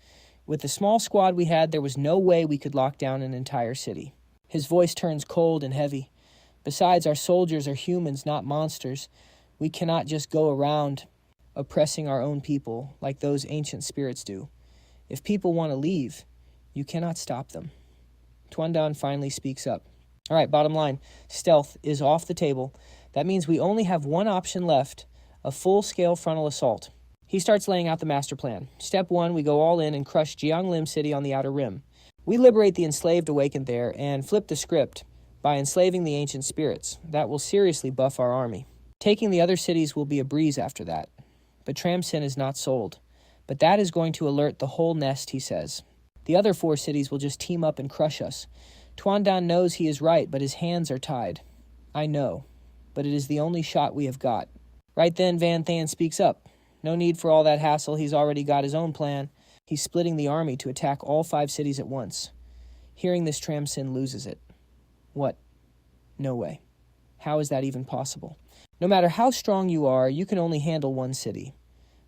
With the small squad we had, there was no way we could lock down an entire city. His voice turns cold and heavy. Besides, our soldiers are humans, not monsters. We cannot just go around oppressing our own people like those ancient spirits do. If people want to leave, you cannot stop them. Tuan Dan finally speaks up. All right, bottom line, stealth is off the table. That means we only have one option left, a full-scale frontal assault. He starts laying out the master plan. Step 1, we go all in and crush Jianglim City on the outer rim. We liberate the enslaved awakened there and flip the script by enslaving the ancient spirits. That will seriously buff our army. Taking the other cities will be a breeze after that. But Tramsin is not sold. But that is going to alert the whole nest, he says. The other 4 cities will just team up and crush us. Tuan Dan knows he is right, but his hands are tied. I know, but it is the only shot we have got. Right then, Van Than speaks up. No need for all that hassle, he's already got his own plan. He's splitting the army to attack all 5 cities at once. Hearing this, Tramsin loses it. What? No way. How is that even possible? No matter how strong you are, you can only handle 1 city.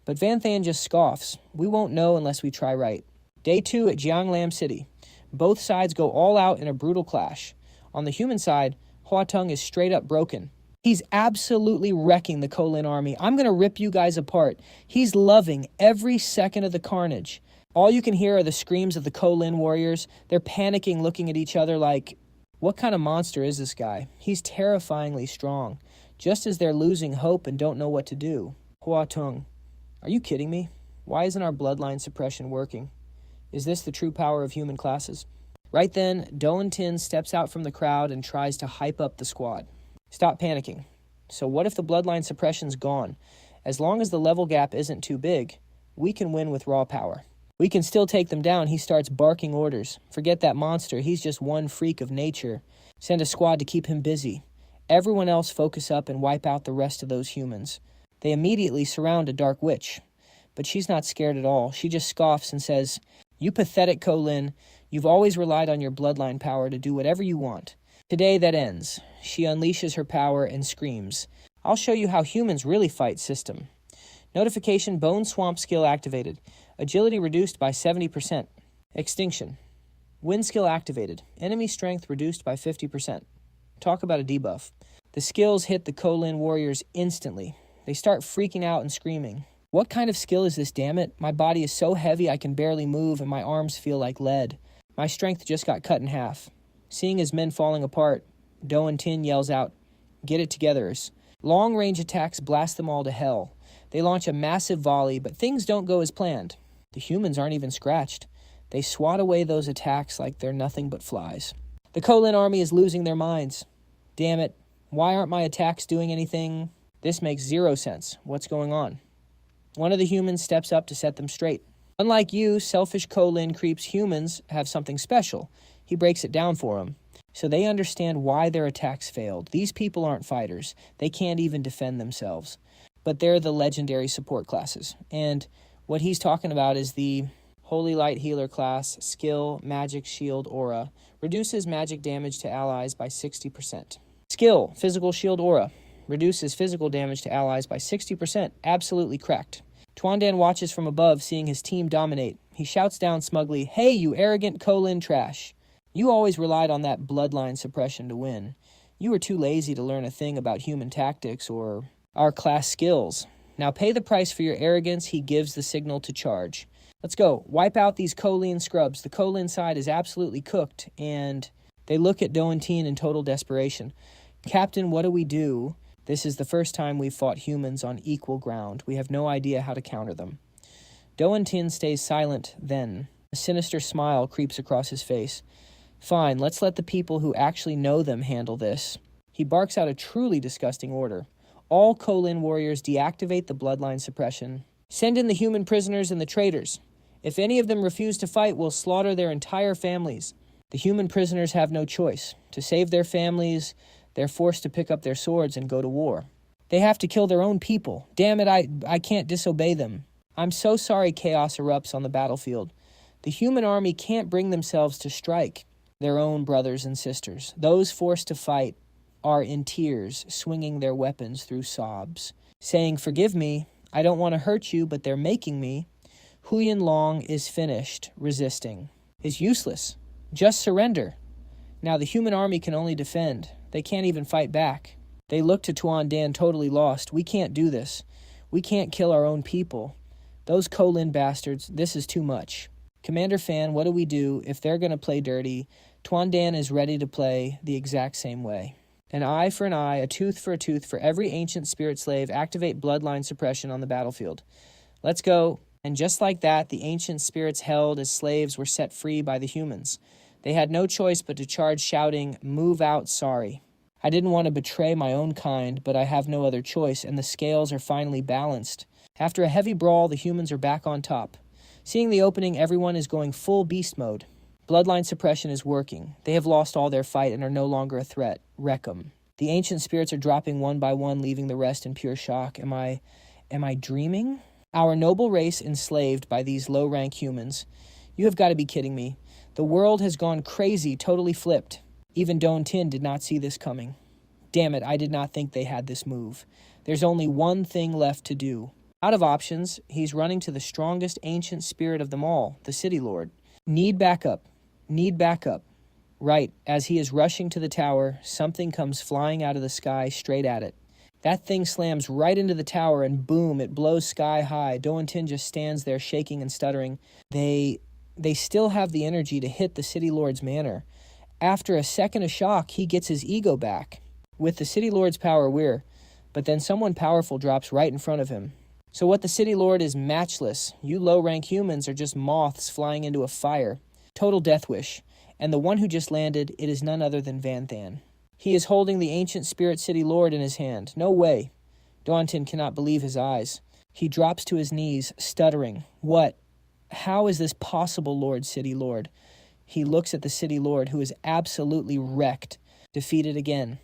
But Van Than just scoffs. We won't know unless we try right. Day 2 at Jianglam City. Both sides go all out in a brutal clash. On the human side, Huatung is straight up broken. He's absolutely wrecking the Kolin army. I'm going to rip you guys apart. He's loving every second of the carnage. All you can hear are the screams of the Kolin warriors. They're panicking, looking at each other like, what kind of monster is this guy? He's terrifyingly strong. Just as they're losing hope and don't know what to do. Huatung, are you kidding me? Why isn't our bloodline suppression working? Is this the true power of human classes? Right then, Doan Tin steps out from the crowd and tries to hype up the squad. Stop panicking. So what if the bloodline suppression's gone? As long as the level gap isn't too big, we can win with raw power. We can still take them down. He starts barking orders. Forget that monster. He's just one freak of nature. Send a squad to keep him busy. Everyone else focus up and wipe out the rest of those humans. They immediately surround a dark witch. But she's not scared at all. She just scoffs and says, you pathetic Kolin, you've always relied on your bloodline power to do whatever you want. Today that ends. She unleashes her power and screams, I'll show you how humans really fight, system. Notification, Bone Swamp skill activated. Agility reduced by 70%. Extinction. Wind skill activated. Enemy strength reduced by 50%. Talk about a debuff. The skills hit the Kholin warriors instantly. They start freaking out and screaming. What kind of skill is this, damn it? My body is so heavy I can barely move and my arms feel like lead. My strength just got cut in half. Seeing his men falling apart, Do Tin yells out, "Get it togethers." Long-range attacks blast them all to hell. They launch a massive volley, but things don't go as planned. The humans aren't even scratched. They swat away those attacks like they're nothing but flies. The Kholin army is losing their minds. Damn it, why aren't my attacks doing anything? This makes zero sense. What's going on? One of the humans steps up to set them straight. Unlike you, selfish Kholin creeps humans have something special. He breaks it down for them, so they understand why their attacks failed. These people aren't fighters. They can't even defend themselves. But they're the legendary support classes. And what he's talking about is the Holy Light Healer class, skill, magic, shield, aura. Reduces magic damage to allies by 60%. Skill, physical, shield, aura. Reduces physical damage to allies by 60%. Absolutely cracked. Twandan watches from above, seeing his team dominate. He shouts down smugly, "Hey, you arrogant Kholin trash. You always relied on that bloodline suppression to win. You were too lazy to learn a thing about human tactics or our class skills. Now pay the price for your arrogance." He gives the signal to charge. Let's go. Wipe out these Kholin scrubs. The Kholin side is absolutely cooked, and they look at Do Tin in total desperation. "Captain, what do we do? This is the first time we've fought humans on equal ground. We have no idea how to counter them." Do Tin stays silent then. A sinister smile creeps across his face. "Fine, let's let the people who actually know them handle this." He barks out a truly disgusting order. "All Kholin warriors deactivate the bloodline suppression. Send in the human prisoners and the traitors. If any of them refuse to fight, we'll slaughter their entire families." The human prisoners have no choice. To save their families, they're forced to pick up their swords and go to war. They have to kill their own people. Damn it, I can't disobey them. I'm so sorry. Chaos erupts on the battlefield. The human army can't bring themselves to strike their own brothers and sisters. Those forced to fight are in tears, swinging their weapons through sobs, saying, "Forgive me, I don't want to hurt you, but they're making me." Huyen Long is finished. Resisting is useless. Just surrender. Now the human army can only defend. They can't even fight back. They look to Tuan Dan totally lost. "We can't do this. We can't kill our own people. Those Kholin bastards, this is too much. Commander Fan, what do we do if they're going to play dirty? Tuan Dan is ready to play the exact same way. An eye for an eye, a tooth for every ancient spirit slave. Activate bloodline suppression on the battlefield. Let's go." And just like that, the ancient spirits held as slaves were set free by the humans. They had no choice but to charge, shouting, "Move out, sorry. I didn't want to betray my own kind, but I have no other choice," and the scales are finally balanced. After a heavy brawl, the humans are back on top. Seeing the opening, everyone is going full beast mode. Bloodline suppression is working. They have lost all their fight and are no longer a threat. Wreck 'em. The ancient spirits are dropping one by one, leaving the rest in pure shock. Am I dreaming? Our noble race enslaved by these low-rank humans. You have got to be kidding me. The world has gone crazy, totally flipped. Even Do Tin did not see this coming. Damn it, I did not think they had this move. There's only one thing left to do. Out of options, he's running to the strongest ancient spirit of them all, the City Lord. Need backup. Need backup. Right, as he is rushing to the tower, something comes flying out of the sky straight at it. That thing slams right into the tower and boom, it blows sky high. Do Tin just stands there shaking and stuttering. They still have the energy to hit the City Lord's manor. After a second of shock, he gets his ego back. With the City Lord's power, but then someone powerful drops right in front of him. So what the City Lord is matchless. You low-rank humans are just moths flying into a fire. Total death wish. And the one who just landed, it is none other than Vanthan. He is holding the ancient spirit City Lord in his hand. No way. Do Tin cannot believe his eyes. He drops to his knees, stuttering. What? How is this possible, Lord, City Lord? He looks at the City Lord, who is absolutely wrecked, defeated again.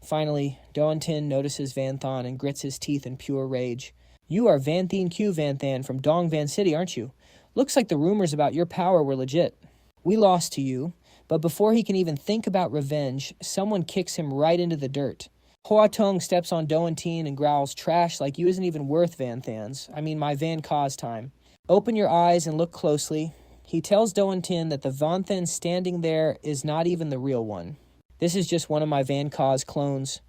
Finally, Do Tin notices Vanthan and grits his teeth in pure rage. You are Vanthan Q Vanthan from Dongvan City, aren't you? Looks like the rumors about your power were legit. We lost to you, but before he can even think about revenge, someone kicks him right into the dirt. Hoa Tung steps on Do Tin and growls, "Trash like you isn't even worth Vanthan's. My Van Ka's time." Open your eyes and look closely. He tells Doan-tin that the Vanthan standing there is not even the real one. This is just one of my Van Ka's clones.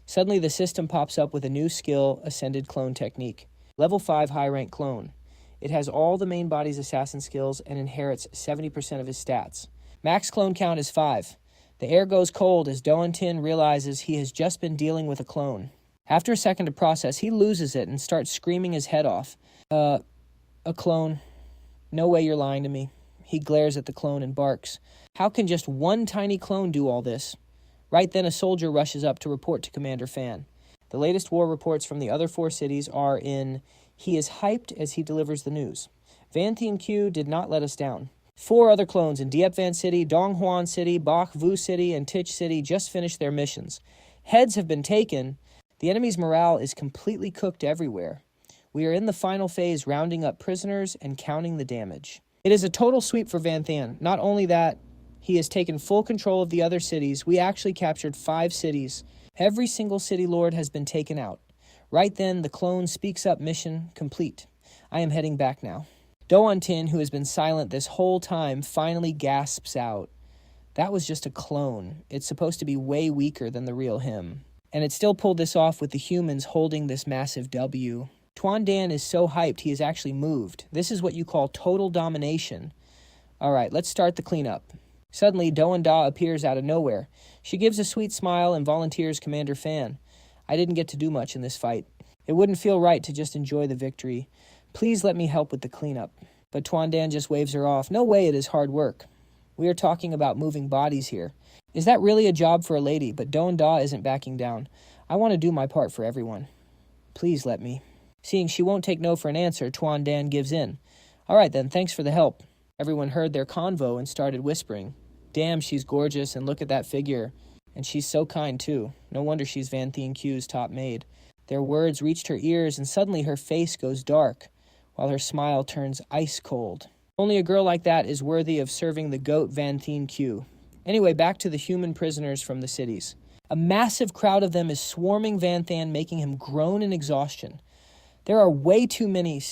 Suddenly the system pops up with a new skill, Ascended Clone Technique. Level 5 high-rank clone. It has all the main body's assassin skills and inherits 70% of his stats. Max clone count is 5. The air goes cold as Doan-tin realizes he has just been dealing with a clone. After a second to process, he loses it and starts screaming his head off. A clone. No way you're lying to me. He glares at the clone and barks. How can just one tiny clone do all this? Right then, a soldier rushes up to report to Commander Fan. The latest war reports from the other 4 cities are in, he is hyped as he delivers the news. Vanthan Q did not let us down. 4 other clones in Diep Van City, Donghuan City, Bach Vu City, and Tich City just finished their missions. Heads have been taken. The enemy's morale is completely cooked everywhere. We are in the final phase, rounding up prisoners and counting the damage. It is a total sweep for Vanthan. Not only that, he has taken full control of the other cities. We actually captured 5 cities. Every single city lord has been taken out. Right then, the clone speaks up, mission complete. I am heading back now. Doan-tin, who has been silent this whole time, finally gasps out. That was just a clone. It's supposed to be way weaker than the real him. And it still pulled this off with the humans holding this massive W. Tuan Dan is so hyped he has actually moved. This is what you call total domination. Alright, let's start the cleanup. Suddenly, Doan Da appears out of nowhere. She gives a sweet smile and volunteers Commander Fan. I didn't get to do much in this fight. It wouldn't feel right to just enjoy the victory. Please let me help with the cleanup. But Tuan Dan just waves her off. No way, it is hard work. We are talking about moving bodies here. Is that really a job for a lady? But Doan Da isn't backing down. I want to do my part for everyone. Please let me. Seeing she won't take no for an answer, Tuan Dan gives in. All right then, thanks for the help. Everyone heard their convo and started whispering. Damn, she's gorgeous, and look at that figure. And she's so kind too. No wonder she's Vanthan Q's top maid. Their words reached her ears, and suddenly her face goes dark, while her smile turns ice cold. Only a girl like that is worthy of serving the goat Vanthan Q. Anyway, back to the human prisoners from the cities. A massive crowd of them is swarming Vanthan, making him groan in exhaustion. There are way too many.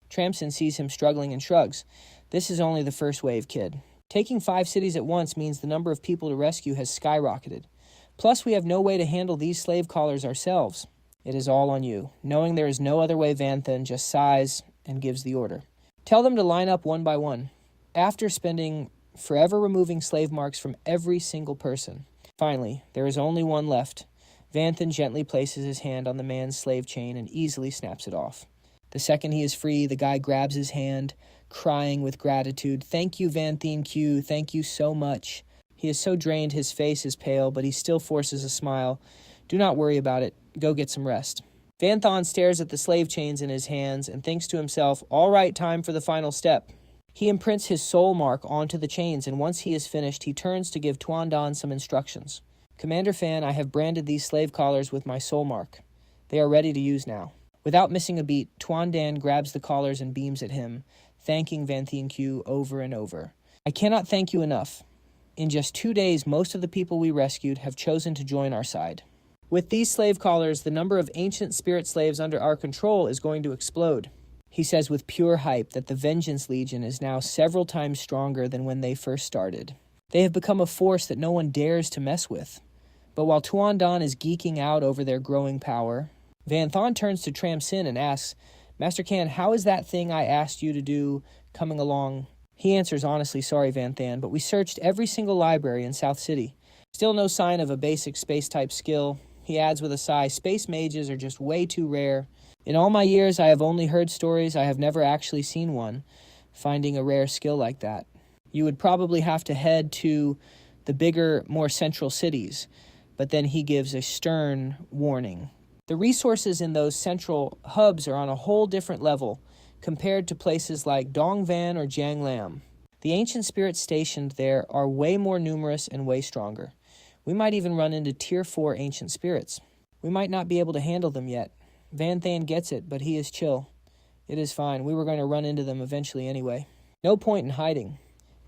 Tramsin sees him struggling and shrugs. This is only the first wave, kid. Taking 5 cities at once means the number of people to rescue has skyrocketed. Plus, we have no way to handle these slave callers ourselves. It is all on you. Knowing there is no other way, Vanthan just sighs and gives the order. Tell them to line up one by one. After spending forever removing slave marks from every single person. Finally, there is only one left. Vanthan gently places his hand on the man's slave chain and easily snaps it off. The second he is free, the guy grabs his hand, crying with gratitude. Thank you, Vanthan Q. Thank you so much. He is so drained his face is pale, but he still forces a smile. Do not worry about it. Go get some rest. Vanthan stares at the slave chains in his hands and thinks to himself, all right, time for the final step. He imprints his soul mark onto the chains, and once he is finished, he turns to give Tuan Dan some instructions. Commander Fan, I have branded these slave collars with my soul mark. They are ready to use now. Without missing a beat, Tuan Dan grabs the collars and beams at him, thanking Vanthan Q over and over. I cannot thank you enough. In just 2 days, most of the people we rescued have chosen to join our side. With these slave collars, the number of ancient spirit slaves under our control is going to explode. He says with pure hype that the Vengeance Legion is now several times stronger than when they first started. They have become a force that no one dares to mess with. But while Tuan Dan is geeking out over their growing power, Vanthan turns to Tramsin and asks, Master Khan, how is that thing I asked you to do coming along? He answers honestly, sorry Vanthan, but we searched every single library in South City. Still no sign of a basic space-type skill. He adds with a sigh, space mages are just way too rare. In all my years, I have only heard stories. I have never actually seen one. Finding a rare skill like that. You would probably have to head to the bigger, more central cities. But then he gives a stern warning. The resources in those central hubs are on a whole different level compared to places like Dongvan or Jianglam. The ancient spirits stationed there are way more numerous and way stronger. We might even run into Tier 4 ancient spirits. We might not be able to handle them yet. Vanthan gets it, but he is chill. It is fine. We were going to run into them eventually anyway. No point in hiding.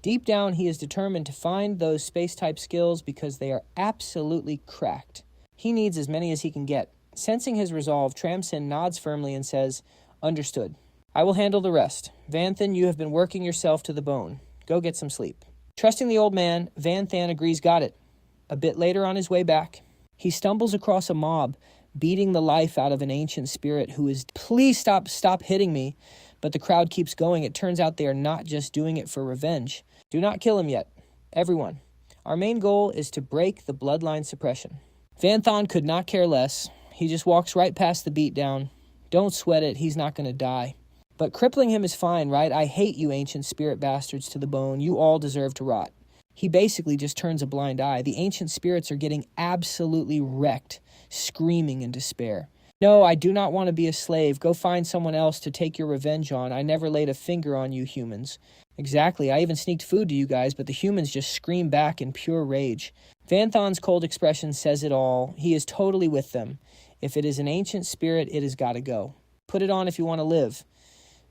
Deep down, he is determined to find those space-type skills because they are absolutely cracked. He needs as many as he can get. Sensing his resolve, Tramsin nods firmly and says, understood. I will handle the rest. Vanthan, you have been working yourself to the bone. Go get some sleep. Trusting the old man, Vanthan agrees got it. A bit later on his way back, he stumbles across a mob, beating the life out of an ancient spirit who is, please stop hitting me. But the crowd keeps going. It turns out they are not just doing it for revenge. Do not kill him yet. Everyone. Our main goal is to break the bloodline suppression. Vanthan could not care less. He just walks right past the beatdown. Don't sweat it. He's not going to die. But crippling him is fine, right? I hate you ancient spirit bastards to the bone. You all deserve to rot. He basically just turns a blind eye. The ancient spirits are getting absolutely wrecked, screaming in despair. No, I do not want to be a slave. Go find someone else to take your revenge on. I never laid a finger on you humans. Exactly. I even sneaked food to you guys, but the humans just scream back in pure rage. Vanthan's cold expression says it all. He is totally with them. If it is an ancient spirit, it has got to go. Put it on if you want to live.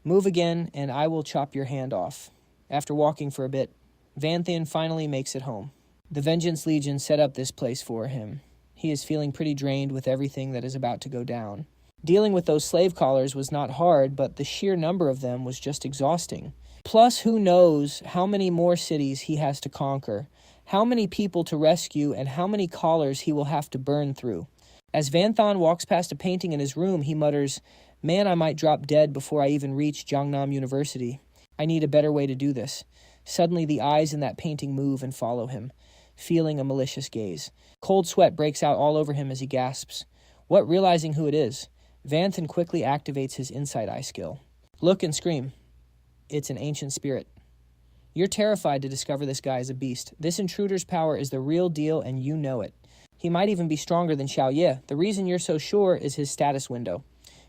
Move again, and I will chop your hand off. After walking for a bit, Vanthan finally makes it home. The Vengeance Legion set up this place for him. He is feeling pretty drained with everything that is about to go down. Dealing with those slave collars was not hard, but the sheer number of them was just exhausting. Plus, who knows how many more cities he has to conquer, how many people to rescue, and how many collars he will have to burn through. As Vanthan walks past a painting in his room, he mutters, "Man, I might drop dead before I even reach Jongnam University. I need a better way to do this." Suddenly, the eyes in that painting move and follow him, feeling a malicious gaze. Cold sweat breaks out all over him as he gasps. What, realizing who it is, Vanthan quickly activates his insight eye skill. Look and scream. It's an ancient spirit. You're terrified to discover this guy is a beast. This intruder's power is the real deal, and you know it. He might even be stronger than Xiao Ye. The reason you're so sure is his status window.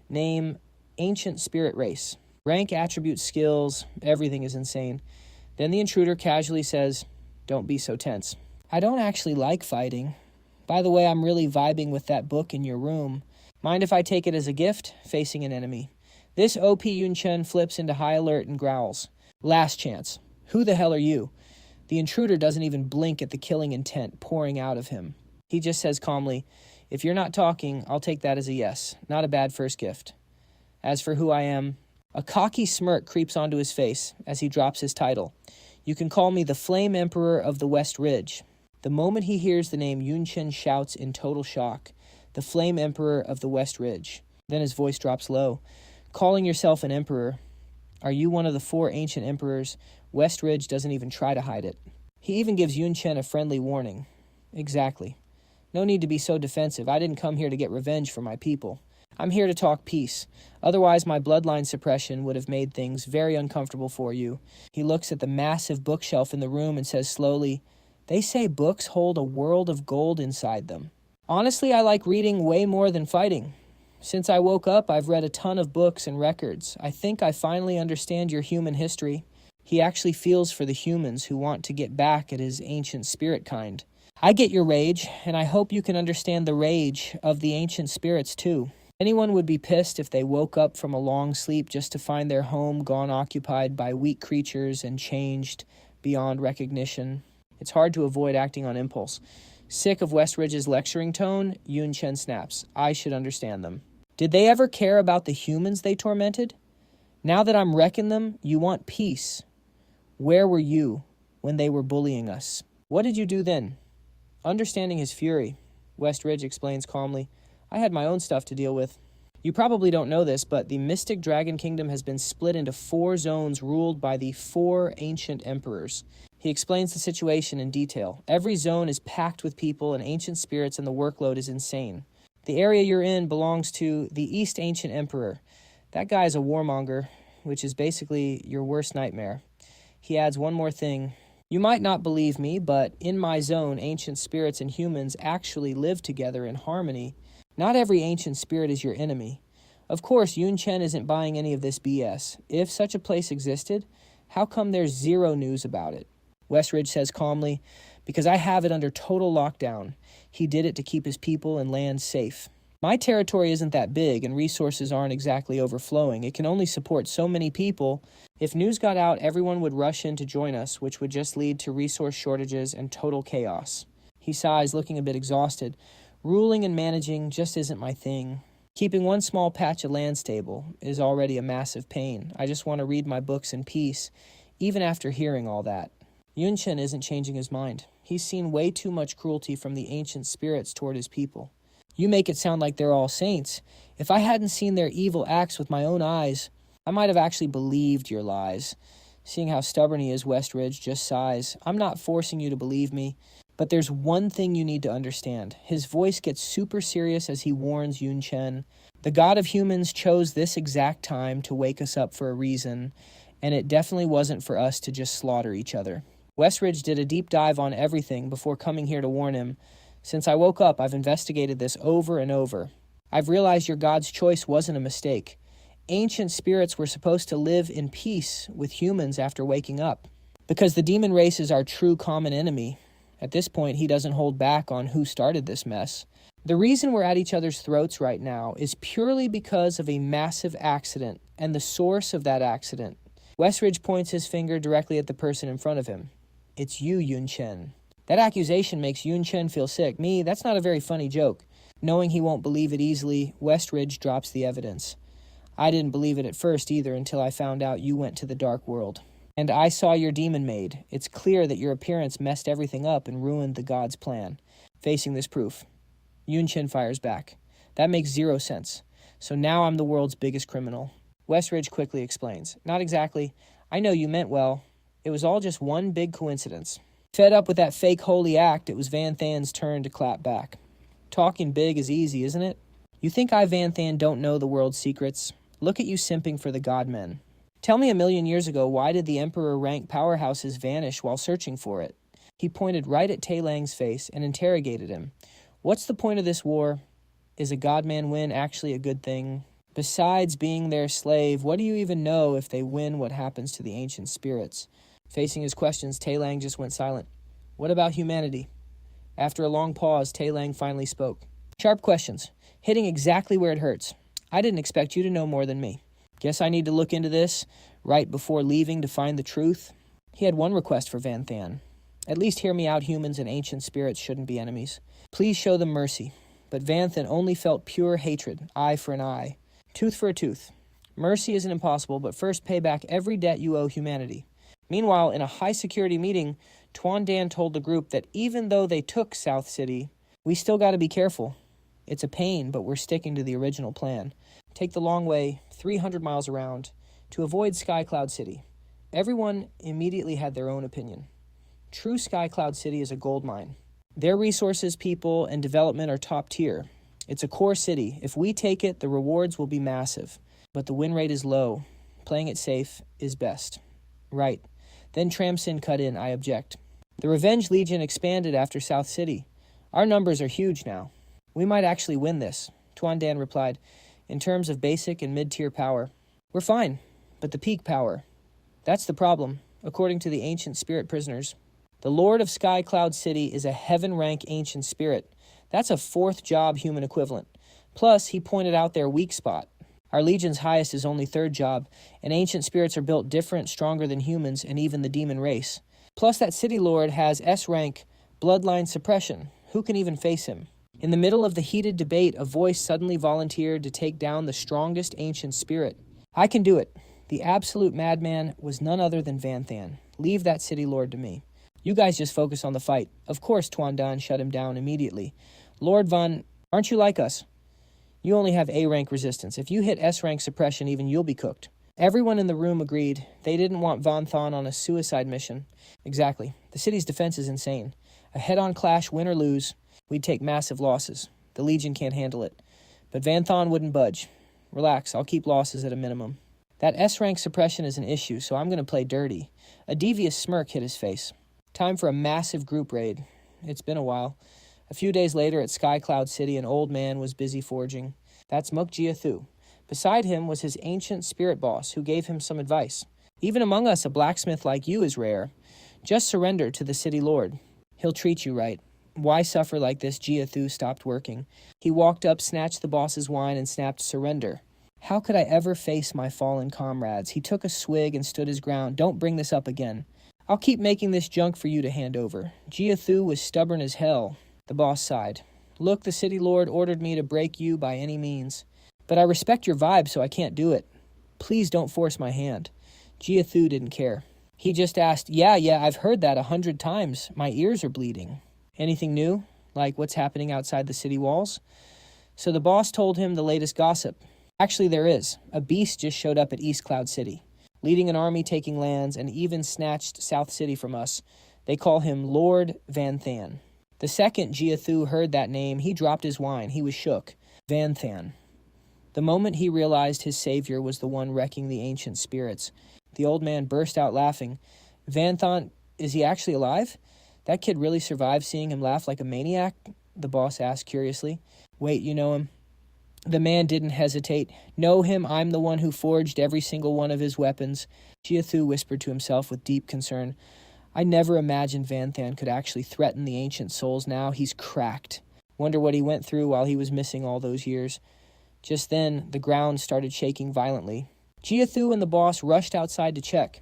Name, Ancient Spirit Race. Rank, attributes, skills, everything is insane. Then the intruder casually says, "Don't be so tense. I don't actually like fighting. By the way, I'm really vibing with that book in your room. Mind if I take it as a gift? Facing an enemy." This OP Yunchen flips into high alert and growls. Last chance. Who the hell are you? The intruder doesn't even blink at the killing intent pouring out of him. He just says calmly, "If you're not talking, I'll take that as a yes. Not a bad first gift. As for who I am," a cocky smirk creeps onto his face as he drops his title. "You can call me the Flame Emperor of the West Ridge." The moment he hears the name, Yunchen shouts in total shock, "The Flame Emperor of the West Ridge." Then his voice drops low. "Calling yourself an emperor? Are you one of the 4 ancient emperors? West Ridge doesn't even try to hide it." He even gives Yunchen a friendly warning. "Exactly. No need to be so defensive. I didn't come here to get revenge for my people. I'm here to talk peace. Otherwise, my bloodline suppression would have made things very uncomfortable for you." He looks at the massive bookshelf in the room and says slowly, "They say books hold a world of gold inside them. Honestly, I like reading way more than fighting. Since I woke up, I've read a ton of books and records. I think I finally understand your human history." He actually feels for the humans who want to get back at his ancient spirit kind. "I get your rage, and I hope you can understand the rage of the ancient spirits too. Anyone would be pissed if they woke up from a long sleep just to find their home gone occupied by weak creatures and changed beyond recognition. It's hard to avoid acting on impulse." Sick of Westridge's lecturing tone, Yunchen snaps, "I should understand them. Did they ever care about the humans they tormented? Now that I'm wrecking them, you want peace. Where were you when they were bullying us? What did you do then?" Understanding his fury, Westridge explains calmly, "I had my own stuff to deal with. You probably don't know this, but the Mystic Dragon Kingdom has been split into 4 zones ruled by the 4 ancient emperors." He explains the situation in detail. Every zone is packed with people and ancient spirits, and the workload is insane. The area you're in belongs to the East Ancient Emperor. That guy is a warmonger, which is basically your worst nightmare. He adds one more thing. "You might not believe me, but in my zone, ancient spirits and humans actually live together in harmony. Not every ancient spirit is your enemy. Of course, Yunchen isn't buying any of this BS. If such a place existed, how come there's 0 news about it?" Westridge says calmly, "Because I have it under total lockdown. He did it to keep his people and land safe. My territory isn't that big, and resources aren't exactly overflowing. It can only support so many people. If news got out, everyone would rush in to join us, which would just lead to resource shortages and total chaos." He sighs, looking a bit exhausted. "Ruling and managing just isn't my thing. Keeping one small patch of land stable is already a massive pain. I just want to read my books in peace, even after hearing all that. Yunchen isn't changing his mind. He's seen way too much cruelty from the ancient spirits toward his people. You make it sound like they're all saints. If I hadn't seen their evil acts with my own eyes, I might have actually believed your lies. Seeing how stubborn he is, Westridge just sighs. I'm not forcing you to believe me, but there's one thing you need to understand. His voice gets super serious as he warns Yunchen. The god of humans chose this exact time to wake us up for a reason, and it definitely wasn't for us to just slaughter each other. Westridge did a deep dive on everything before coming here to warn him. Since I woke up, I've investigated this over and over. I've realized your god's choice wasn't a mistake. Ancient spirits were supposed to live in peace with humans after waking up, because the demon race is our true common enemy. At this point, he doesn't hold back on who started this mess. The reason we're at each other's throats right now is purely because of a massive accident and the source of that accident. Westridge points his finger directly at the person in front of him. It's you, Yunchen. That accusation makes Yunchen feel sick. Me, that's not a very funny joke. Knowing he won't believe it easily, Westridge drops the evidence. I didn't believe it at first either until I found out you went to the dark world. And I saw your demon maid. It's clear that your appearance messed everything up and ruined the god's plan. Facing this proof, Yunchen fires back. That makes zero sense. So now I'm the world's biggest criminal. Westridge quickly explains. Not exactly. I know you meant well. It was all just one big coincidence. Fed up with that fake holy act, it was Van Than's turn to clap back. Talking big is easy, isn't it? You think I, Van Than, don't know the world's secrets? Look at you simping for the godmen. Tell me 1,000,000 years ago, why did the Emperor-ranked powerhouses vanish while searching for it? He pointed right at Taelang's face and interrogated him. What's the point of this war? Is a godman win actually a good thing? Besides being their slave, what do you even know if they win what happens to the ancient spirits? Facing his questions, Taelang just went silent. What about humanity? After a long pause, Taelang finally spoke. Sharp questions, hitting exactly where it hurts. I didn't expect you to know more than me. Guess I need to look into this right before leaving to find the truth. He had one request for Van Than. At least hear me out, humans and ancient spirits shouldn't be enemies. Please show them mercy. But Van Than only felt pure hatred, eye for an eye, tooth for a tooth. Mercy isn't impossible, but first pay back every debt you owe humanity. Meanwhile, in a high-security meeting, Tuan Dan told the group that even though they took South City, we still got to be careful. It's a pain, but we're sticking to the original plan. Take the long way, 300 miles around, to avoid Sky Cloud City. Everyone immediately had their own opinion. True Sky Cloud City is a gold mine. Their resources, people, and development are top tier. It's a core city. If we take it, the rewards will be massive. But the win rate is low. Playing it safe is best. Right. Then Tramsin cut in, I object. The Revenge Legion expanded after South City. Our numbers are huge now. We might actually win this, Tuan Dan replied. In terms of basic and mid-tier power, we're fine, but the peak power, that's the problem, according to the ancient spirit prisoners. The Lord of Sky Cloud City is a heaven-rank ancient spirit. That's a 4th job human equivalent. Plus, he pointed out their weak spot. Our Legion's highest is only 3rd job, and ancient spirits are built different, stronger than humans, and even the demon race. Plus, that city lord has S-rank bloodline suppression. Who can even face him? In the middle of the heated debate, a voice suddenly volunteered to take down the strongest ancient spirit. I can do it. The absolute madman was none other than Van Than. Leave that city lord to me. You guys just focus on the fight. Of course, Tuan Dan shut him down immediately. Lord Van, aren't you like us? You only have A-rank resistance. If you hit S-rank suppression, even you'll be cooked. Everyone in the room agreed. They didn't want Van Than on a suicide mission. Exactly. The city's defense is insane. A head-on clash, win or lose, we'd take massive losses. The Legion can't handle it. But Van Than wouldn't budge. Relax, I'll keep losses at a minimum. That S-rank suppression is an issue, so I'm going to play dirty. A devious smirk hit his face. Time for a massive group raid. It's been a while. A few days later at Sky Cloud City, an old man was busy forging. That's Mukjia Thu. Beside him was his ancient spirit boss, who gave him some advice. Even among us, a blacksmith like you is rare. Just surrender to the city lord. He'll treat you right. Why suffer like this? Jia Thu stopped working. He walked up, snatched the boss's wine, and snapped, surrender. How could I ever face my fallen comrades? He took a swig and stood his ground. Don't bring this up again. I'll keep making this junk for you to hand over. Jia Thu was stubborn as hell. The boss sighed. Look, the city lord ordered me to break you by any means. But I respect your vibe, so I can't do it. Please don't force my hand. Jia Thu didn't care. He just asked, yeah, I've heard that 100 times. My ears are bleeding. Anything new? Like what's happening outside the city walls? So the boss told him the latest gossip. Actually, there is. A beast just showed up at East Cloud City, leading an army, taking lands, and even snatched South City from us. They call him Lord Van Than. The second Jia Thu heard that name, he dropped his wine. He was shook. Van Than. The moment he realized his savior was the one wrecking the ancient spirits, the old man burst out laughing. Van Than, is he actually alive? That kid really survived seeing him laugh like a maniac? The boss asked curiously. Wait, you know him? The man didn't hesitate. Know him, I'm the one who forged every single one of his weapons. Jia Thu whispered to himself with deep concern. I never imagined Van Than could actually threaten the ancient souls. Now he's cracked. Wonder what he went through while he was missing all those years. Just then, the ground started shaking violently. Jia Thu and the boss rushed outside to check.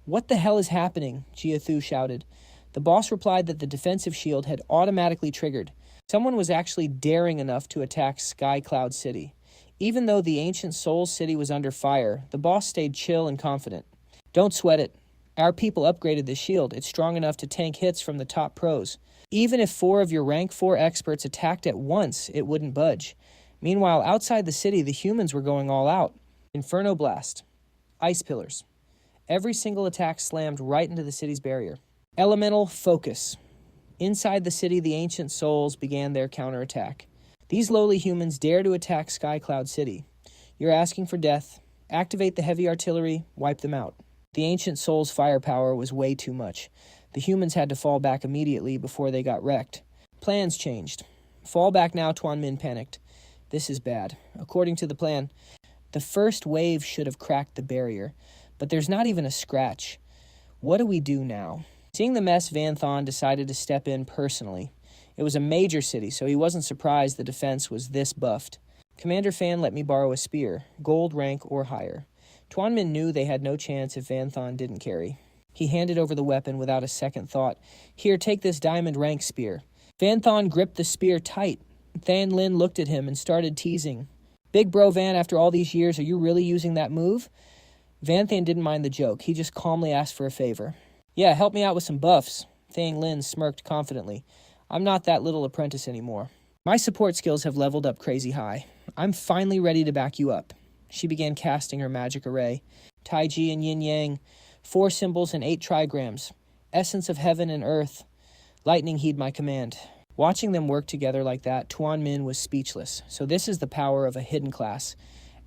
What the hell is happening? Jia Thu shouted. The boss replied that the defensive shield had automatically triggered. Someone was actually daring enough to attack Sky Cloud City. Even though the ancient Soul City was under fire, the boss stayed chill and confident. Don't sweat it. Our people upgraded the shield. It's strong enough to tank hits from the top pros. Even if 4 of your rank 4 experts attacked at once, it wouldn't budge. Meanwhile, outside the city, the humans were going all out. Inferno Blast. Ice Pillars. Every single attack slammed right into the city's barrier. Elemental Focus. Inside the city, the ancient souls began their counterattack. These lowly humans dare to attack Sky Cloud City. You're asking for death. Activate the heavy artillery, wipe them out. The ancient souls' firepower was way too much. The humans had to fall back immediately before they got wrecked. Plans changed. Fall back now, Tuan Min panicked. This is bad. According to the plan, the first wave should have cracked the barrier, but there's not even a scratch. What do we do now? Seeing the mess, Van Than decided to step in personally. It was a major city, so he wasn't surprised the defense was this buffed. Commander Fan let me borrow a spear, gold rank or higher. Tuan Min knew they had no chance if Van Than didn't carry. He handed over the weapon without a second thought. Here, take this diamond rank spear. Van Than gripped the spear tight. Than Lin looked at him and started teasing. Big bro Van, after all these years, are you really using that move? Van Than didn't mind the joke. He just calmly asked for a favor. Yeah, help me out with some buffs. Thang Lin smirked confidently. I'm not that little apprentice anymore. My support skills have leveled up crazy high. I'm finally ready to back you up. She began casting her magic array. Taiji and Yin Yang, 4 symbols and 8 trigrams. Essence of heaven and earth. Lightning heed my command. Watching them work together like that, Tuan Min was speechless. So this is the power of a hidden class.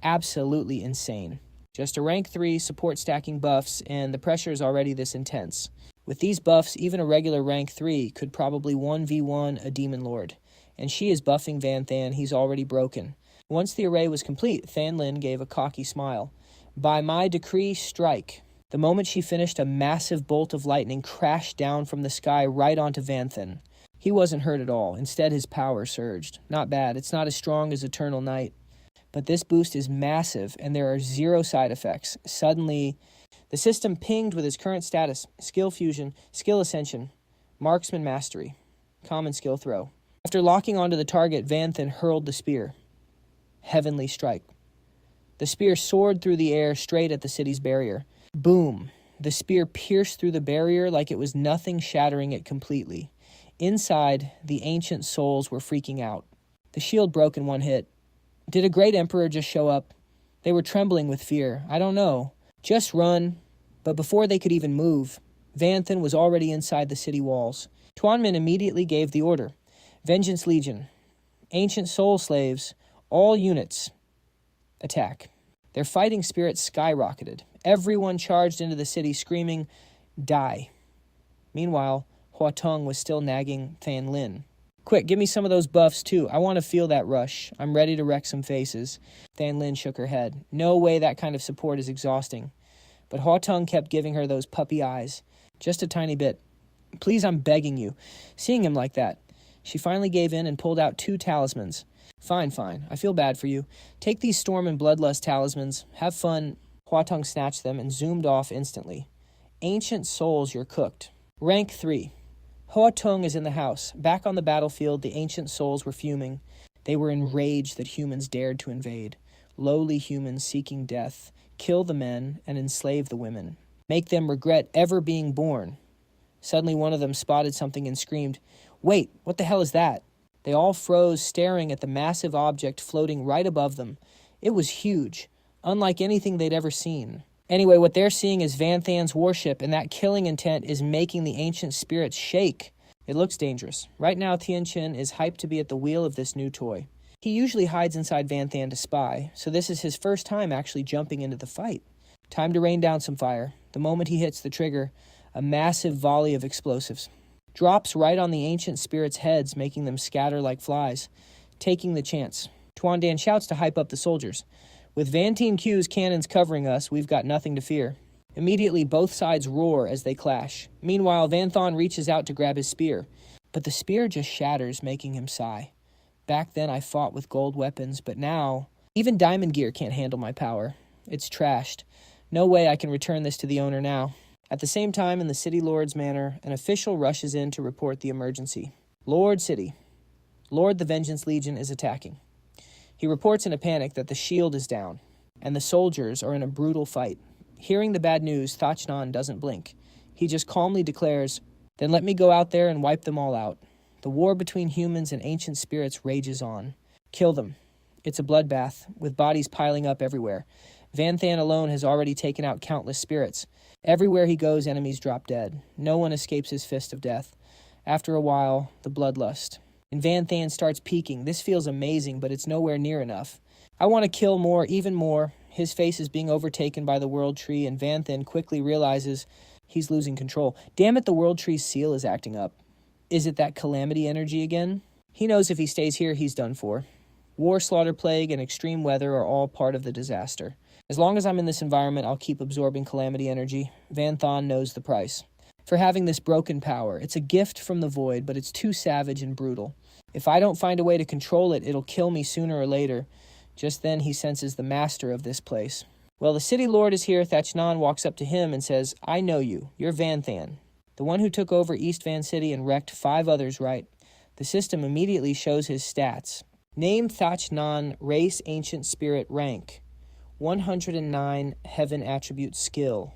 Absolutely insane. Just a rank 3, support stacking buffs, and the pressure is already this intense. With these buffs, even a regular rank 3 could probably 1v1 a Demon Lord. And she is buffing Van Than, he's already broken. Once the array was complete, Than Lin gave a cocky smile. By my decree, strike. The moment she finished, a massive bolt of lightning crashed down from the sky right onto Van Than. He wasn't hurt at all. Instead, his power surged. Not bad. It's not as strong as Eternal Night. But this boost is massive, and there are 0 side effects. Suddenly, the system pinged with his current status. Skill Fusion, Skill Ascension, Marksman Mastery, Common Skill Throw. After locking onto the target, Van Than hurled the spear. Heavenly Strike. The spear soared through the air straight at the city's barrier. Boom. The spear pierced through the barrier like it was nothing, shattering it completely. Inside, the ancient souls were freaking out. The shield broke in one hit. Did a great emperor just show up? They were trembling with fear. I don't know. Just run. But before they could even move, Van Than was already inside the city walls. Tuan Min immediately gave the order. Vengeance Legion. Ancient soul slaves. All units. Attack. Their fighting spirits skyrocketed. Everyone charged into the city screaming, die. Meanwhile, Hua Tong was still nagging Than Lin. Quick, give me some of those buffs too. I want to feel that rush. I'm ready to wreck some faces. Than Lin shook her head. No way, that kind of support is exhausting. But Hua Tong kept giving her those puppy eyes. Just a tiny bit. Please, I'm begging you. Seeing him like that. She finally gave in and pulled out 2 talismans. Fine. I feel bad for you. Take these Storm and Bloodlust talismans. Have fun. Hua Tong snatched them and zoomed off instantly. Ancient souls, you're cooked. Rank 3. Hua Tong is in the house. Back on the battlefield, the ancient souls were fuming. They were enraged that humans dared to invade. lowly humans seeking death, kill the men and enslave the women, make them regret ever being born. Suddenly one of them spotted something and screamed, "Wait, what the hell is that?" They all froze, staring at the massive object floating right above them. It was huge, unlike anything they'd ever seen. Anyway, what they're seeing is Vanthan's warship, and that killing intent is making the ancient spirits shake. It looks dangerous. Right now, Tianqin is hyped to be at the wheel of this new toy. He usually hides inside Vanthan to spy, so this is his first time actually jumping into the fight. Time to rain down some fire. The moment he hits the trigger, a massive volley of explosives drops right on the ancient spirits' heads, making them scatter like flies. Taking the chance, Tuandan shouts to hype up the soldiers. With Vantine Q's cannons covering us, we've got nothing to fear. Immediately, both sides roar as they clash. Meanwhile, Vanthan reaches out to grab his spear, but the spear just shatters, making him sigh. Back then, I fought with gold weapons, but now, even diamond gear can't handle my power. It's trashed. No way I can return this to the owner now. At the same time, in the City Lord's manor, an official rushes in to report the emergency. Lord City. Lord the Vengeance Legion is attacking. He reports in a panic that the shield is down, and the soldiers are in a brutal fight. Hearing the bad news, Thachnan doesn't blink. He just calmly declares, "Then let me go out there and wipe them all out." The war between humans and ancient spirits rages on. Kill them. It's a bloodbath, with bodies piling up everywhere. Vanthan alone has already taken out countless spirits. Everywhere he goes, enemies drop dead. No one escapes his fist of death. After a while, the bloodlust. And Vanthan starts peaking. This feels amazing, but it's nowhere near enough. I want to kill more, even more. His face is being overtaken by the World Tree, and Vanthan quickly realizes he's losing control. Damn it, the World Tree's seal is acting up. Is it that calamity energy again? He knows if he stays here, he's done for. War, slaughter, plague, and extreme weather are all part of the disaster. As long as I'm in this environment, I'll keep absorbing calamity energy. Vanthan knows the price for having this broken power. It's a gift from the void, but it's too savage and brutal. If I don't find a way to control it, it'll kill me sooner or later. Just then he senses the master of this place. Well, the city lord is here. Thachnan walks up to him and says, "I know you. You're Vanthan, the one who took over East Van City and wrecked 5 others, right?" The system immediately shows his stats. Name Thachnan, race, ancient spirit, rank. 109, heaven attribute, skill.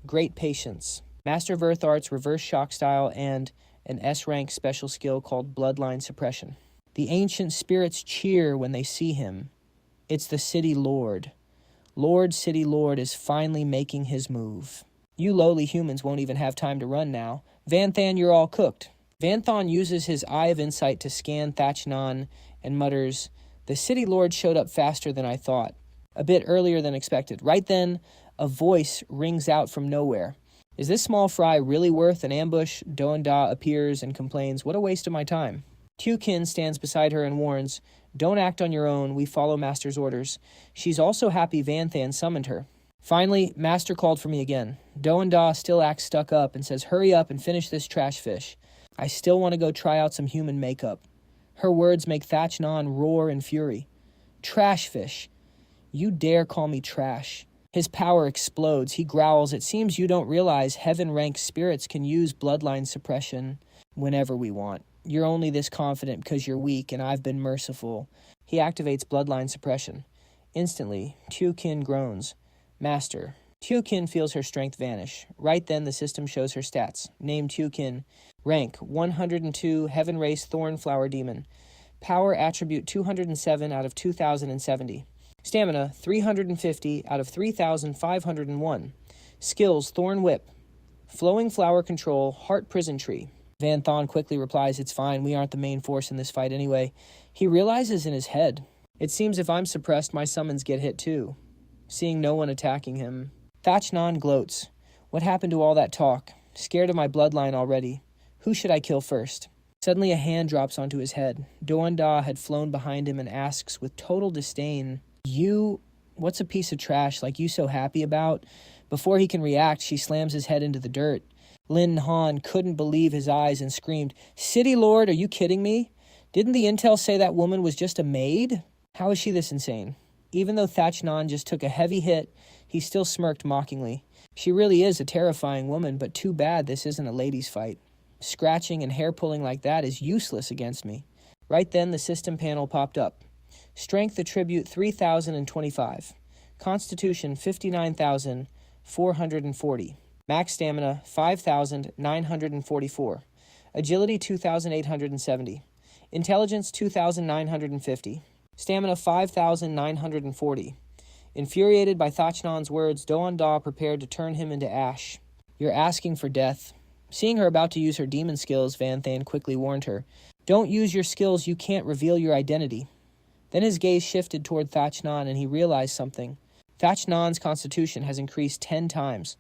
Great patience. Master of Earth Arts, reverse shock style, and an S-rank special skill called bloodline suppression. The ancient spirits cheer when they see him. It's the city lord. Lord City Lord is finally making his move. You lowly humans won't even have time to run now. Vanthan, you're all cooked. Vanthan uses his Eye of Insight to scan Thachnan and mutters, "The city lord showed up faster than I thought. A bit earlier than expected." Right then, a voice rings out from nowhere. Is this small fry really worth an ambush? Doanda appears and complains, "What a waste of my time." Tukin stands beside her and warns, "Don't act on your own. We follow Master's orders." She's also happy Vanthan summoned her. Finally, Master called for me again. Doanda still acts stuck up and says, "Hurry up and finish this trash fish. I still want to go try out some human makeup." Her words make Thachnan roar in fury. "Trash fish. You dare call me trash." His power explodes. He growls, "It seems you don't realize heaven-ranked spirits can use bloodline suppression whenever we want. You're only this confident because you're weak, and I've been merciful." He activates bloodline suppression. Instantly, Tukin groans. "Master." Tukin feels her strength vanish. Right then, the system shows her stats. Name Tukin. Rank 102, Heaven Race Thornflower Demon. Power attribute 207 out of 2070. Stamina 350 out of 3501. Skills Thorn Whip. Flowing Flower Control, Heart Prison Tree. Vanthan quickly replies, "It's fine, we aren't the main force in this fight anyway." He realizes in his head, "It seems if I'm suppressed, my summons get hit too." Seeing no one attacking him, Thachnan gloats. "What happened to all that talk? Scared of my bloodline already. Who should I kill first?" Suddenly a hand drops onto his head. Doanda had flown behind him and asks with total disdain, "What's a piece of trash like you so happy about?" Before he can react, she slams his head into the dirt. Lin Han couldn't believe his eyes and screamed, "City Lord, are you kidding me? Didn't the intel say that woman was just a maid? How is she this insane?" Even though Thachnan just took a heavy hit, he still smirked mockingly. "She really is a terrifying woman, but too bad this isn't a ladies' fight. Scratching and hair pulling like that is useless against me." Right then, the system panel popped up. Strength attribute 3,025. Constitution 59,440. Max stamina 5,944. Agility 2,870. Intelligence 2,950. Stamina 5,940. Infuriated by Thachnan's words, Do-on-da prepared to turn him into ash. You're asking for death. Seeing her about to use her demon skills, Vanthan quickly warned her. Don't use your skills, you can't reveal your identity. Then his gaze shifted toward Thachnan and he realized something. Thachnan's constitution has increased 10 times.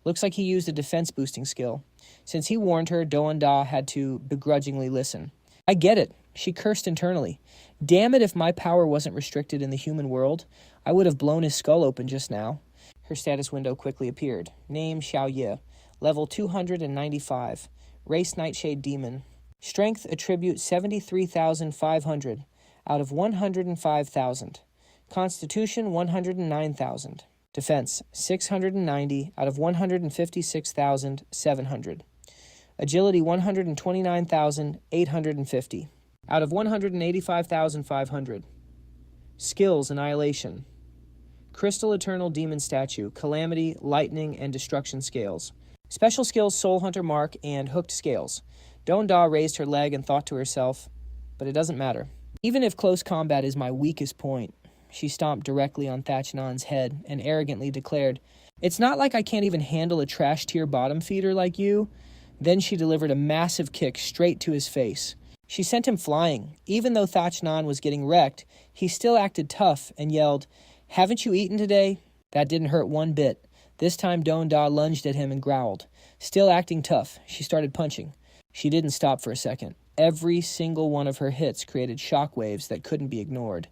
Looks like he used a defense-boosting skill. Since he warned her, Do-on-da had to begrudgingly listen. I get it, she cursed internally. Damn it, if my power wasn't restricted in the human world, I would have blown his skull open just now. Her status window quickly appeared. Name Xiao Ye. Level 295. Race Nightshade Demon. Strength attribute 73,500 out of 105,000. Constitution 109,000. Defense 690 out of 156,700. Agility 129,850 out of 185,500. Skills Annihilation. Crystal Eternal Demon Statue, Calamity, Lightning, and Destruction Scales. Special skills Soul Hunter Mark and Hooked Scales. Do-on-da raised her leg and thought to herself, but it doesn't matter. Even if close combat is my weakest point, she stomped directly on Thachnan's head and arrogantly declared, it's not like I can't even handle a trash-tier bottom feeder like you. Then she delivered a massive kick straight to his face. She sent him flying. Even though Thachnan was getting wrecked, he still acted tough and yelled, haven't you eaten today? That didn't hurt one bit. This time Do-on-da lunged at him and growled. Still acting tough, she started punching. She didn't stop for a second. Every single one of her hits created shockwaves that couldn't be ignored.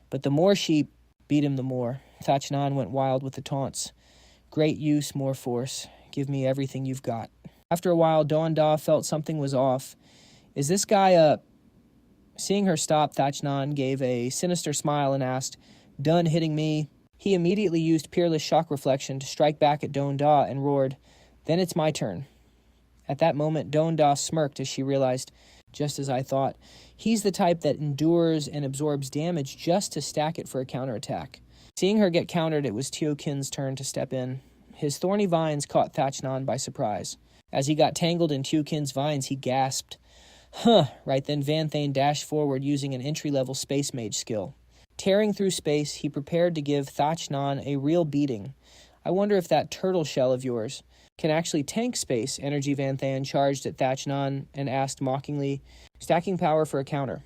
But the more she beat him, the more. Thachnan went wild with the taunts. Great use, more force. Give me everything you've got. After a while, Do-on-da felt something was off. Is this guy, Seeing her stop, Thachnan gave a sinister smile and asked, done hitting me? He immediately used Peerless Shock Reflection to strike back at Do-on-da and roared, then it's my turn. At that moment, Do-on-da smirked as she realized, just as I thought, he's the type that endures and absorbs damage just to stack it for a counterattack. Seeing her get countered, it was Tiokin's turn to step in. His thorny vines caught Thachnan by surprise. As he got tangled in Tiokin's vines, he gasped. Right then Vanthan dashed forward using an entry-level Space Mage skill. Tearing through space, he prepared to give Thachnan a real beating. I wonder if that turtle shell of yours can actually tank space, Energy Vanthan charged at Thachnan and asked mockingly, stacking power for a counter.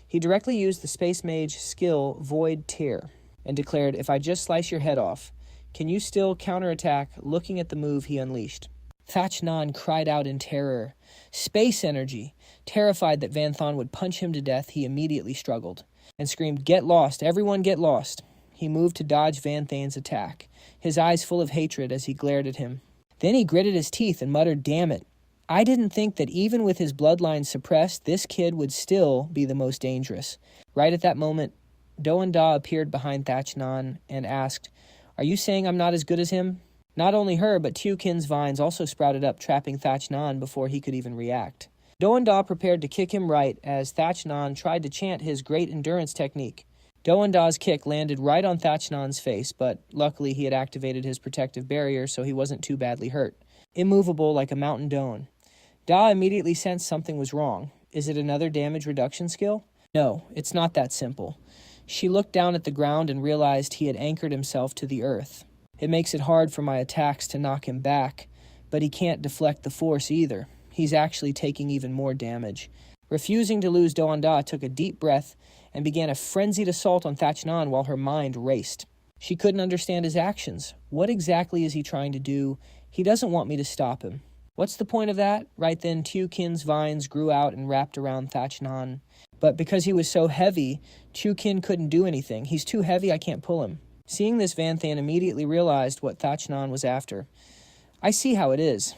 He directly used the Space Mage skill Void Tear and declared, if I just slice your head off, can you still counterattack looking at the move he unleashed? Thachnan cried out in terror. Space energy! Terrified that Vanthan would punch him to death, he immediately struggled and screamed, get lost, everyone get lost. He moved to dodge Vanthan's attack, his eyes full of hatred as he glared at him. Then he gritted his teeth and muttered, damn it. I didn't think that even with his bloodline suppressed, this kid would still be the most dangerous. Right at that moment, Do-on-da appeared behind Thachnan and asked, are you saying I'm not as good as him? Not only her, but Tiokin's vines also sprouted up, trapping Thachnan before he could even react. Do-on-da prepared to kick him right as Thachnan tried to chant his great endurance technique. Do-on-da's kick landed right on Thachnan's face, but luckily he had activated his protective barrier so he wasn't too badly hurt. Immovable like a mountain Don. Da immediately sensed something was wrong. Is it another damage reduction skill? No, it's not that simple. She looked down at the ground and realized he had anchored himself to the earth. It makes it hard for my attacks to knock him back, but he can't deflect the force either. He's actually taking even more damage. Refusing to lose, Do-on-da took a deep breath and began a frenzied assault on Thachnan while her mind raced. She couldn't understand his actions. What exactly is he trying to do? He doesn't want me to stop him. What's the point of that? Right then, Tiokin's vines grew out and wrapped around Thachnan. But because he was so heavy, Tiokin couldn't do anything. He's too heavy, I can't pull him. Seeing this, Vanthan immediately realized what Thachnan was after. I see how it is.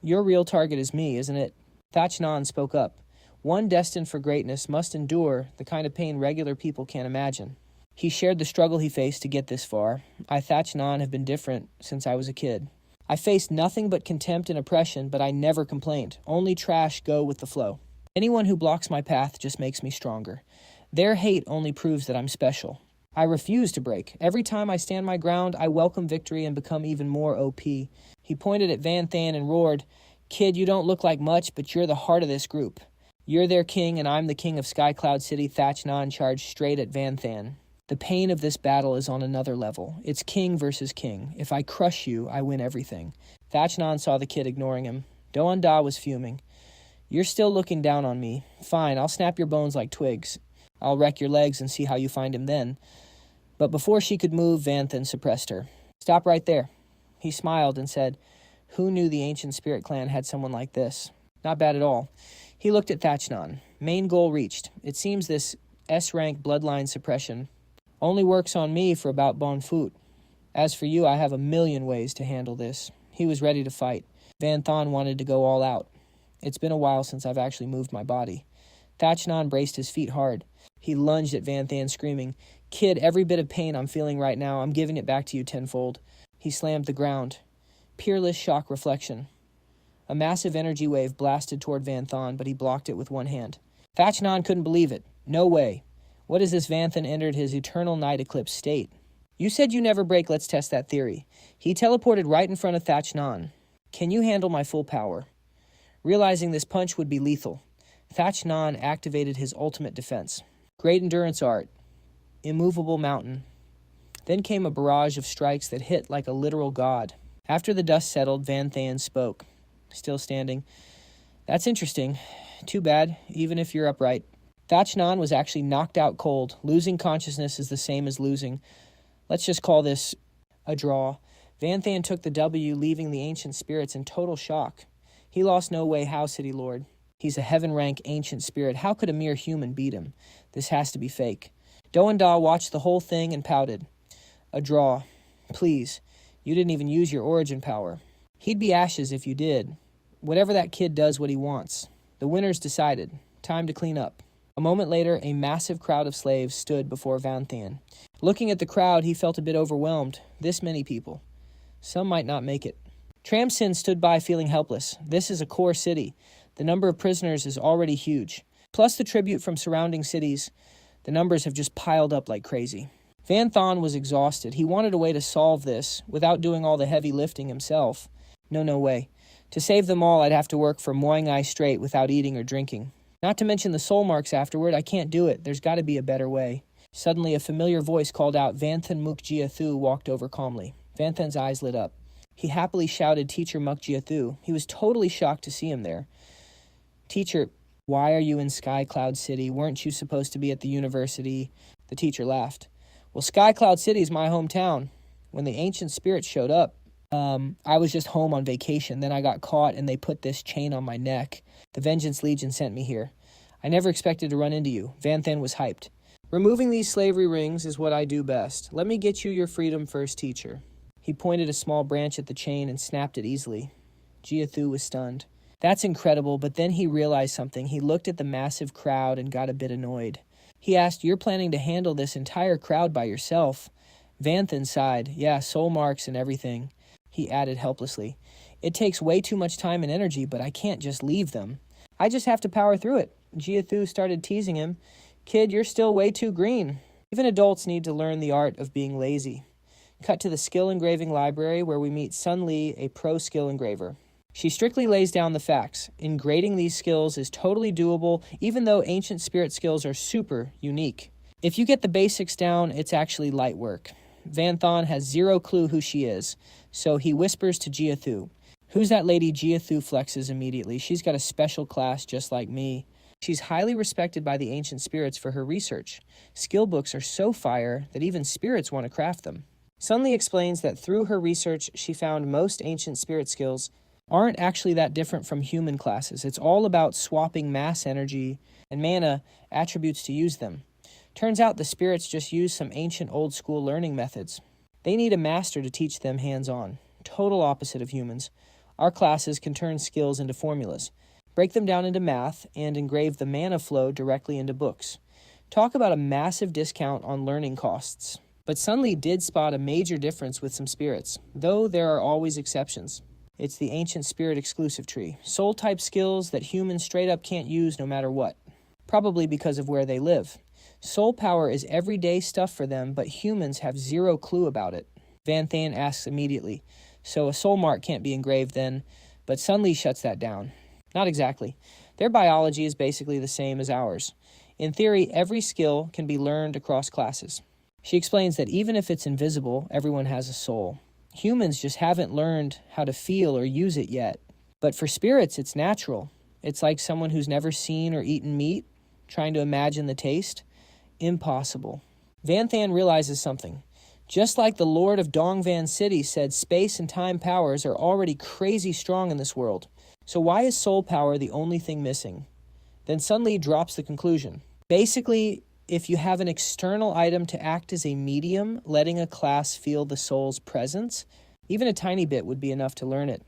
Your real target is me, isn't it? Thachnan spoke up. One destined for greatness must endure the kind of pain regular people can't imagine. He shared the struggle he faced to get this far. I, Thachnan, have been different since I was a kid. I faced nothing but contempt and oppression, but I never complained. Only trash, go with the flow. Anyone who blocks my path just makes me stronger. Their hate only proves that I'm special. I refuse to break. Every time I stand my ground, I welcome victory and become even more OP. He pointed at Vanthan and roared, "Kid, you don't look like much, but you're the heart of this group. You're their king, and I'm the king of Skycloud City." Thachnon charged straight at Vanthan. The pain of this battle is on another level. It's king versus king. If I crush you, I win everything. Thachnon saw the kid ignoring him. Doan-da was fuming. "You're still looking down on me. Fine, I'll snap your bones like twigs. I'll wreck your legs and see how you find him then." But before she could move, Vanthan suppressed her. "Stop right there." He smiled and said, "Who knew the ancient spirit clan had someone like this? Not bad at all." He looked at Thachnon. Main goal reached. It seems this S-rank bloodline suppression only works on me for about bon foot. As for you, I have a million ways to handle this. He was ready to fight. Vanthan wanted to go all out. It's been a while since I've actually moved my body. Thachnon braced his feet hard. He lunged at Vanthan, screaming, "Kid, every bit of pain I'm feeling right now, I'm giving it back to you tenfold." He slammed the ground. Peerless shock reflection. A massive energy wave blasted toward Vanthan, but he blocked it with one hand. Thachnon couldn't believe it. No way. What is this? Vanthan entered his eternal night eclipse state. "You said you never break, let's test that theory." He teleported right in front of Thachnon. "Can you handle my full power?" Realizing this punch would be lethal, Thachnon activated his ultimate defense. Great endurance art. Immovable mountain. Then came a barrage of strikes that hit like a literal god. After the dust settled, Vanthan spoke, still standing. "That's interesting. Too bad, even if you're upright." Thachnon was actually knocked out cold. Losing consciousness is the same as losing. Let's just call this a draw. Vanthan took the W, leaving the ancient spirits in total shock. He lost no way how, City Lord. He's a heaven-rank ancient spirit. How could a mere human beat him? This has to be fake. Doan-da watched the whole thing and pouted. "A draw. Please. You didn't even use your origin power. He'd be ashes if you did. Whatever that kid does what he wants. The winner's decided. Time to clean up." A moment later, a massive crowd of slaves stood before Vanthan. Looking at the crowd, he felt a bit overwhelmed. This many people. Some might not make it. Tramsin stood by feeling helpless. This is a core city. The number of prisoners is already huge. Plus the tribute from surrounding cities. The numbers have just piled up like crazy. Vanthan was exhausted. He wanted a way to solve this without doing all the heavy lifting himself. No way. To save them all, I'd have to work for Moing Ai straight without eating or drinking. Not to mention the soul marks afterward. I can't do it. There's got to be a better way. Suddenly, a familiar voice called out. Vanthan Mukjiathu walked over calmly. Vanthan's eyes lit up. He happily shouted, "Teacher Mukjiathu." He was totally shocked to see him there. "Teacher, why are you in Sky Cloud City? Weren't you supposed to be at the university?" The teacher laughed. "Well, Sky Cloud City is my hometown. When the ancient spirits showed up, I was just home on vacation. Then I got caught and they put this chain on my neck. The Vengeance Legion sent me here. I never expected to run into you." Vanthan was hyped. "Removing these slavery rings is what I do best. Let me get you your freedom first, teacher." He pointed a small branch at the chain and snapped it easily. Jiathu was stunned. That's incredible, but then he realized something. He looked at the massive crowd and got a bit annoyed. He asked, "You're planning to handle this entire crowd by yourself?" Vanthan sighed. "Yeah, soul marks and everything." He added helplessly, "It takes way too much time and energy, but I can't just leave them. I just have to power through it." Jiathu started teasing him. "Kid, you're still way too green." Even adults need to learn the art of being lazy. Cut to the skill engraving library where we meet Sun Li, a pro skill engraver. She strictly lays down the facts. Engrading these skills is totally doable, even though ancient spirit skills are super unique. If you get the basics down, it's actually light work. Vanthan has zero clue who she is, so he whispers to Jiathu. "Who's that lady?" Jiathu flexes immediately. "She's got a special class just like me." She's highly respected by the ancient spirits for her research. Skill books are so fire that even spirits want to craft them. Sun Li explains that through her research, she found most ancient spirit skills aren't actually that different from human classes. It's all about swapping mass energy and mana attributes to use them. Turns out the spirits just use some ancient old-school learning methods. They need a master to teach them hands-on. Total opposite of humans. Our classes can turn skills into formulas, break them down into math, and engrave the mana flow directly into books. Talk about a massive discount on learning costs. But Sun Li did spot a major difference with some spirits, though there are always exceptions. It's the ancient spirit exclusive tree. Soul-type skills that humans straight up can't use no matter what. Probably because of where they live. Soul power is everyday stuff for them, but humans have zero clue about it. Van Than asks immediately, so a soul mark can't be engraved then, but Sun Li shuts that down. Not exactly. Their biology is basically the same as ours. In theory, every skill can be learned across classes. She explains that even if it's invisible, everyone has a soul. Humans just haven't learned how to feel or use it yet. But for spirits, it's natural. It's like someone who's never seen or eaten meat, trying to imagine the taste. Impossible. Van Than realizes something. Just like the Lord of Dongvan City said space and time powers are already crazy strong in this world. So why is soul power the only thing missing? Then Sun Li drops the conclusion. Basically, if you have an external item to act as a medium, letting a class feel the soul's presence, even a tiny bit would be enough to learn it.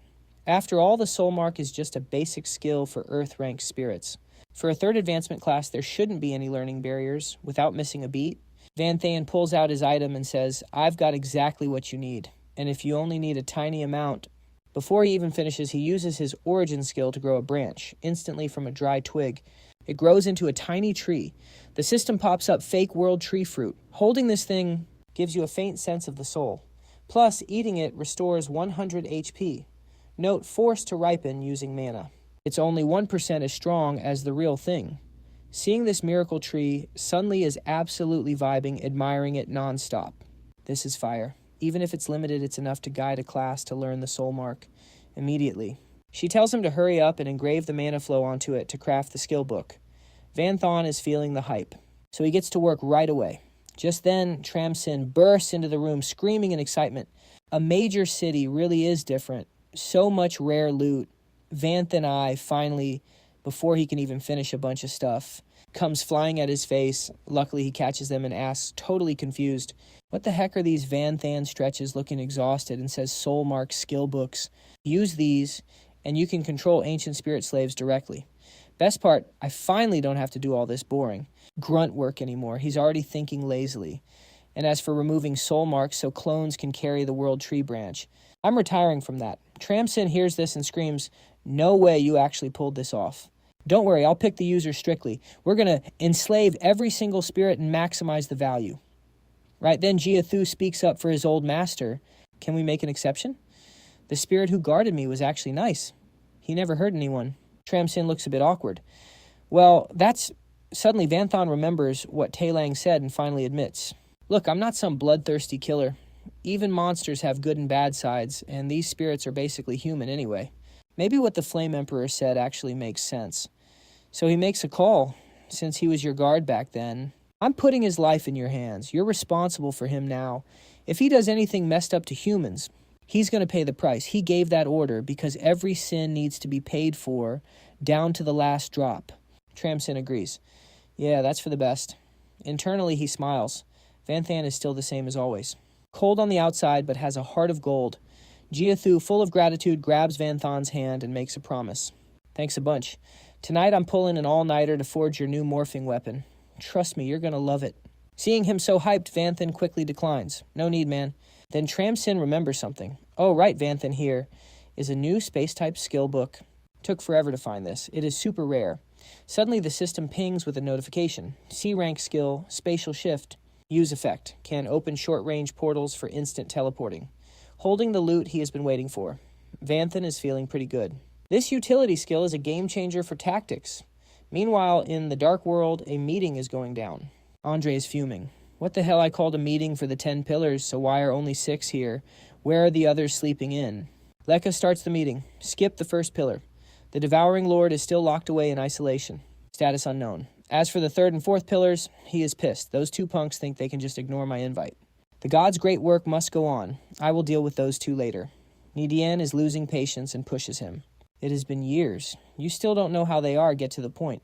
After all, the soul mark is just a basic skill for Earth-ranked spirits. For a third advancement class, there shouldn't be any learning barriers without missing a beat. Van Than pulls out his item and says, I've got exactly what you need, and if you only need a tiny amount. Before he even finishes, he uses his origin skill to grow a branch, instantly from a dry twig. It grows into a tiny tree. The system pops up fake world tree fruit. Holding this thing gives you a faint sense of the soul. Plus, eating it restores 100 HP. Note, forced to ripen using mana. It's only 1% as strong as the real thing. Seeing this miracle tree, Sun Li is absolutely vibing, admiring it nonstop. This is fire. Even if it's limited, it's enough to guide a class to learn the soul mark immediately. She tells him to hurry up and engrave the mana flow onto it to craft the skill book. Van Than is feeling the hype, so he gets to work right away. Just then, Tramsin bursts into the room, screaming in excitement. A major city really is different. So much rare loot. Van Than finally, before he can even finish a bunch of stuff, comes flying at his face. Luckily, he catches them and asks, totally confused, what the heck are these Van Than stretches looking exhausted, and says soul mark skill books. Use these, and you can control ancient spirit slaves directly. Best part, I finally don't have to do all this boring grunt work anymore. He's already thinking lazily. And as for removing soul marks so clones can carry the world tree branch, I'm retiring from that. Tramsin hears this and screams, no way you actually pulled this off. Don't worry, I'll pick the user strictly. We're going to enslave every single spirit and maximize the value. Right then, Jia Thu speaks up for his old master. Can we make an exception? The spirit who guarded me was actually nice. He never hurt anyone. Tramsin looks a bit awkward. Well, Suddenly Van Than remembers what Tai Lang said and finally admits. Look, I'm not some bloodthirsty killer. Even monsters have good and bad sides, and these spirits are basically human anyway. Maybe what the Flame Emperor said actually makes sense. So he makes a call. Since he was your guard back then, I'm putting his life in your hands. You're responsible for him now. If he does anything messed up to humans, he's going to pay the price. He gave that order because every sin needs to be paid for, down to the last drop. Tramsin agrees. Yeah, that's for the best. Internally, he smiles. Van Than is still the same as always. Cold on the outside, but has a heart of gold. Jia Thu, full of gratitude, grabs Van Than's hand and makes a promise. Thanks a bunch. Tonight I'm pulling an all-nighter to forge your new morphing weapon. Trust me, you're going to love it. Seeing him so hyped, Van Than quickly declines. No need, man. Then Tramsin remembers something. Oh, right, Van Than here is a new space-type skill book. Took forever to find this. It is super rare. Suddenly the system pings with a notification. C-rank skill, spatial shift. Use effect. Can open short-range portals for instant teleporting. Holding the loot he has been waiting for. Van Than is feeling pretty good. This utility skill is a game-changer for tactics. Meanwhile, in the Dark World, a meeting is going down. Andre is fuming. What the hell, I called a meeting for the 10 pillars, so why are only 6 here? Where are the others sleeping in? Lekka starts the meeting. Skip the first pillar. The Devouring Lord is still locked away in isolation. Status unknown. As for the third and fourth pillars, he is pissed. Those 2 punks think they can just ignore my invite. The gods' great work must go on. I will deal with those 2 later. Nidian is losing patience and pushes him. It has been years. You still don't know how they are, get to the point.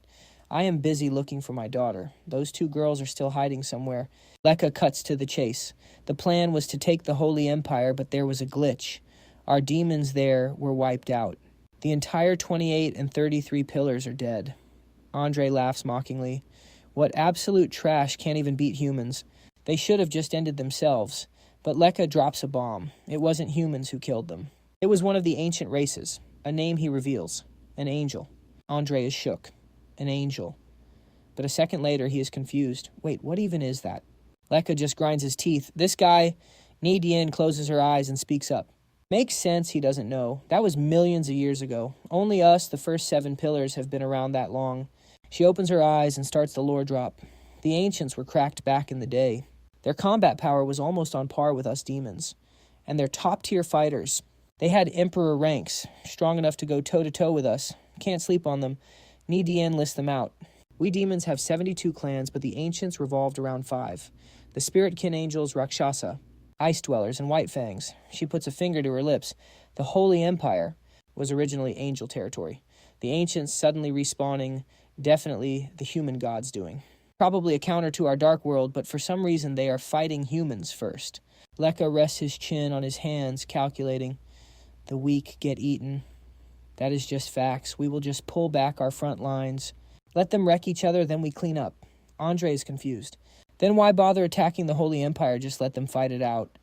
I am busy looking for my daughter. Those 2 girls are still hiding somewhere. Lekka cuts to the chase. The plan was to take the Holy Empire, but there was a glitch. Our demons there were wiped out. The entire 28 and 33 pillars are dead. Andre laughs mockingly. What absolute trash can't even beat humans. They should have just ended themselves. But Lekka drops a bomb. It wasn't humans who killed them. It was one of the ancient races. A name he reveals. An angel. Andre is shook. An angel. but a second later he is confused. Wait, what even is that? Lekka just grinds his teeth. This guy, Ni Dian, closes her eyes and speaks up. Makes sense he doesn't know. That was millions of years ago. Only us, the first 7 pillars, have been around that long. She opens her eyes and starts the lore drop. The ancients were cracked back in the day. Their combat power was almost on par with us demons. And they're top-tier fighters. They had emperor ranks, strong enough to go toe-to-toe with us. Can't sleep on them. Ni Dian lists them out. We demons have 72 clans, but the ancients revolved around 5. The spirit-kin angels, Rakshasa, ice dwellers, and white fangs. She puts a finger to her lips. The Holy Empire was originally angel territory. The ancients suddenly respawning, definitely the human gods doing. Probably a counter to our dark world, but for some reason they are fighting humans first. Lekka rests his chin on his hands, calculating. The weak get eaten. That is just facts. We will just pull back our front lines. Let them wreck each other, then we clean up. Andre is confused. Then why bother attacking the Holy Empire? Just let them fight it out.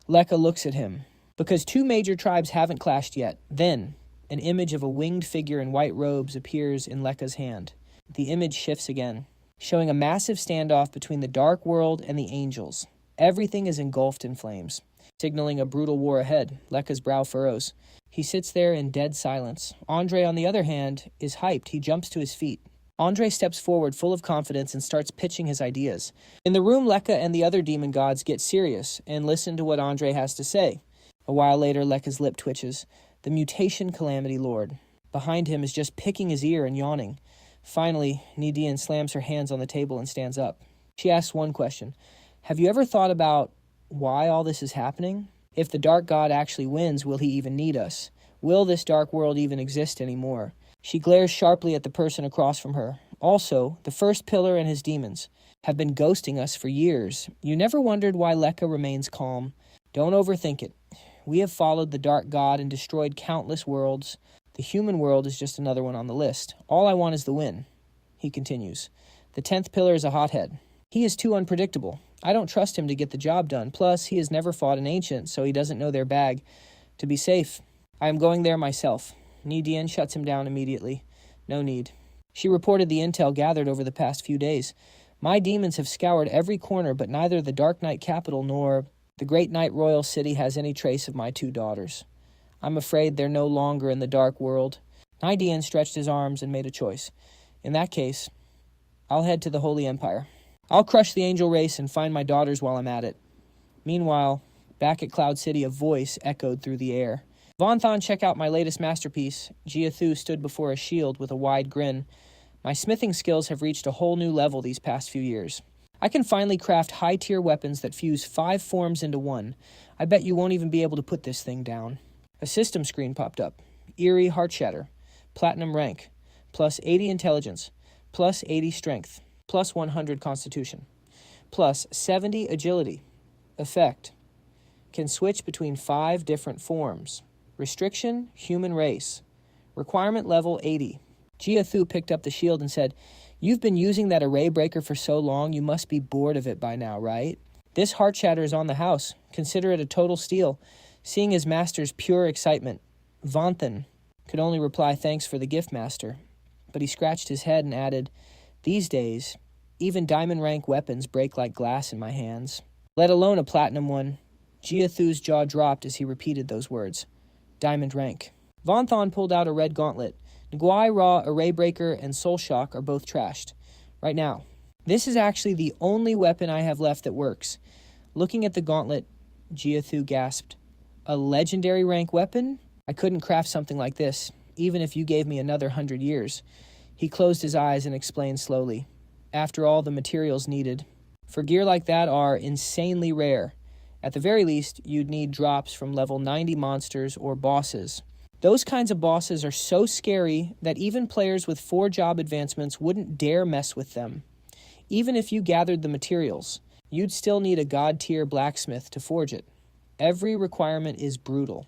Lekka looks at him. Because 2 major tribes haven't clashed yet. Then, an image of a winged figure in white robes appears in Lekka's hand. The image shifts again, showing a massive standoff between the dark world and the angels. Everything is engulfed in flames, signaling a brutal war ahead. Lekka's brow furrows. He sits there in dead silence. Andre, on the other hand, is hyped. He jumps to his feet. Andre steps forward full of confidence and starts pitching his ideas. In the room, Lekka and the other demon gods get serious and listen to what Andre has to say. A while later, Lekka's lip twitches. The mutation calamity lord. Behind him is just picking his ear and yawning. Finally, Ni Dian slams her hands on the table and stands up. She asks one question. Have you ever thought about why all this is happening? If the dark god actually wins, will he even need us? Will this dark world even exist anymore? She glares sharply at the person across from her. Also, the first pillar and his demons have been ghosting us for years. You never wondered why Lekka remains calm. Don't overthink it. We have followed the dark god and destroyed countless worlds. The human world is just another one on the list. All I want is the win. He continues. The 10th pillar is a hothead. He is too unpredictable. I don't trust him to get the job done. Plus, he has never fought an ancient, so he doesn't know their bag. To be safe, I am going there myself. Ni Dian shuts him down immediately. No need. She reported the intel gathered over the past few days. My demons have scoured every corner, but neither the Dark Knight capital nor the Great Knight Royal City has any trace of my 2 daughters. I'm afraid they're no longer in the dark world. Ni Dian stretched his arms and made a choice. In that case, I'll head to the Holy Empire. I'll crush the angel race and find my daughters while I'm at it. Meanwhile, back at Cloud City, a voice echoed through the air. Vonthan, check out my latest masterpiece. Jiathu stood before a shield with a wide grin. My smithing skills have reached a whole new level these past few years. I can finally craft high-tier weapons that fuse 5 forms into one. I bet you won't even be able to put this thing down. A system screen popped up. Eerie Heart Shatter. Platinum rank. Plus 80 intelligence. Plus 80 strength. Plus 100 constitution. Plus 70 agility. Effect. Can switch between 5 different forms. Restriction, human race. Requirement level 80. Jiathu picked up the shield and said, You've been using that array breaker for so long, you must be bored of it by now, right? This heart shatter is on the house. Consider it a total steal. Seeing his master's pure excitement, Vonthan could only reply thanks for the gift, master. But he scratched his head and added, These days, even diamond rank weapons break like glass in my hands, let alone a platinum one. Jiathu's jaw dropped as he repeated those words. Diamond rank. Vonthan pulled out a red gauntlet. Nguai Ra, Array Breaker, and Soul Shock are both trashed. Right now. This is actually the only weapon I have left that works. Looking at the gauntlet, Jiathu gasped. A legendary rank weapon? I couldn't craft something like this, even if you gave me another 100 years. He closed his eyes and explained slowly. After all, the materials needed for gear like that are insanely rare. At the very least, you'd need drops from level 90 monsters or bosses. Those kinds of bosses are so scary that even players with 4 job advancements wouldn't dare mess with them. Even if you gathered the materials, you'd still need a god-tier blacksmith to forge it. Every requirement is brutal.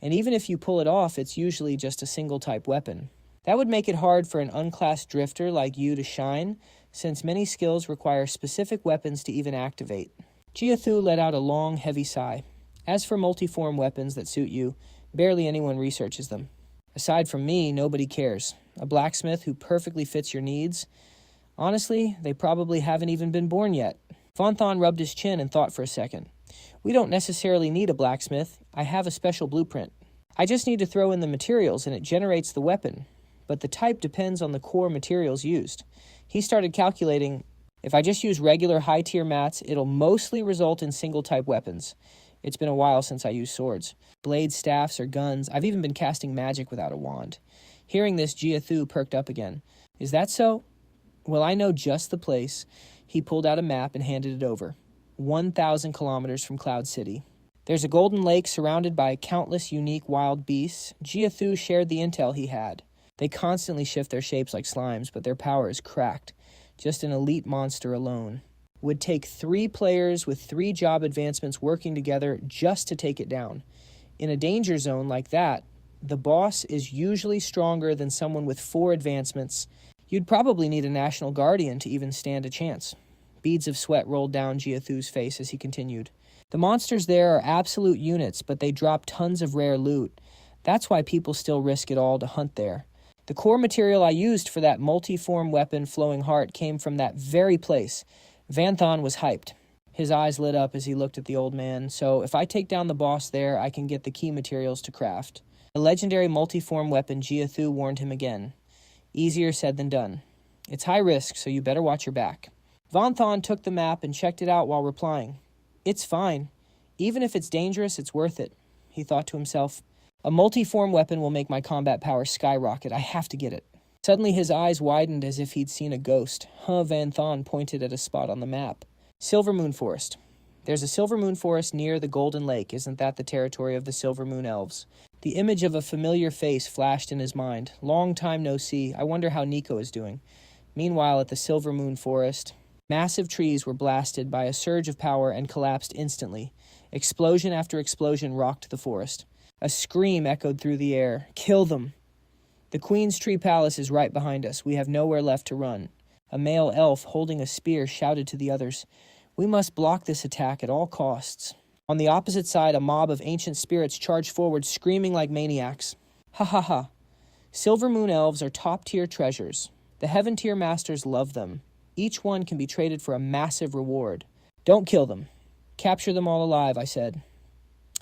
And even if you pull it off, it's usually just a single-type weapon. That would make it hard for an unclassed drifter like you to shine, since many skills require specific weapons to even activate. Jiathu let out a long, heavy sigh. As for multiform weapons that suit you, barely anyone researches them. Aside from me, nobody cares. A blacksmith who perfectly fits your needs? Honestly, they probably haven't even been born yet. Vanthon rubbed his chin and thought for a second. We don't necessarily need a blacksmith. I have a special blueprint. I just need to throw in the materials and it generates the weapon. But the type depends on the core materials used. He started calculating, if I just use regular high-tier mats, it'll mostly result in single-type weapons. It's been a while since I used swords. Blades, staffs, or guns. I've even been casting magic without a wand. Hearing this, Jiathu perked up again. Is that so? Well, I know just the place. He pulled out a map and handed it over. 1,000 kilometers from Cloud City. There's a golden lake surrounded by countless unique wild beasts. Jiathu shared the intel he had. They constantly shift their shapes like slimes, but their power is cracked. Just an elite monster alone. Would take 3 players with 3 job advancements working together just to take it down. In a danger zone like that, the boss is usually stronger than someone with 4 advancements. You'd probably need a national guardian to even stand a chance. Beads of sweat rolled down Jiathu's face as he continued. The monsters there are absolute units, but they drop tons of rare loot. That's why people still risk it all to hunt there. The core material I used for that multi-form weapon, Flowing Heart, came from that very place. Vanthon was hyped. His eyes lit up as he looked at the old man. So if I take down the boss there, I can get the key materials to craft. The legendary multi-form weapon, Jiathu warned him again. Easier said than done. It's high risk, so you better watch your back. Vanthon took the map and checked it out while replying. It's fine. Even if it's dangerous, it's worth it. He thought to himself. A multi-form weapon will make my combat power skyrocket. I have to get it. Suddenly his eyes widened as if he'd seen a ghost. Vanthon pointed at a spot on the map. Silver Moon Forest. There's a Silver Moon Forest near the Golden Lake. Isn't that the territory of the Silver Moon Elves? The image of a familiar face flashed in his mind. Long time no see. I wonder how Nico is doing. Meanwhile, at the Silver Moon Forest, massive trees were blasted by a surge of power and collapsed instantly. Explosion after explosion rocked the forest. A scream echoed through the air. Kill them! The Queen's Tree Palace is right behind us. We have nowhere left to run. A male elf holding a spear shouted to the others. We must block this attack at all costs. On the opposite side, a mob of ancient spirits charged forward, screaming like maniacs. Ha ha ha. Silver Moon Elves are top-tier treasures. The Heaven-tier masters love them. Each one can be traded for a massive reward. Don't kill them. Capture them all alive, I said.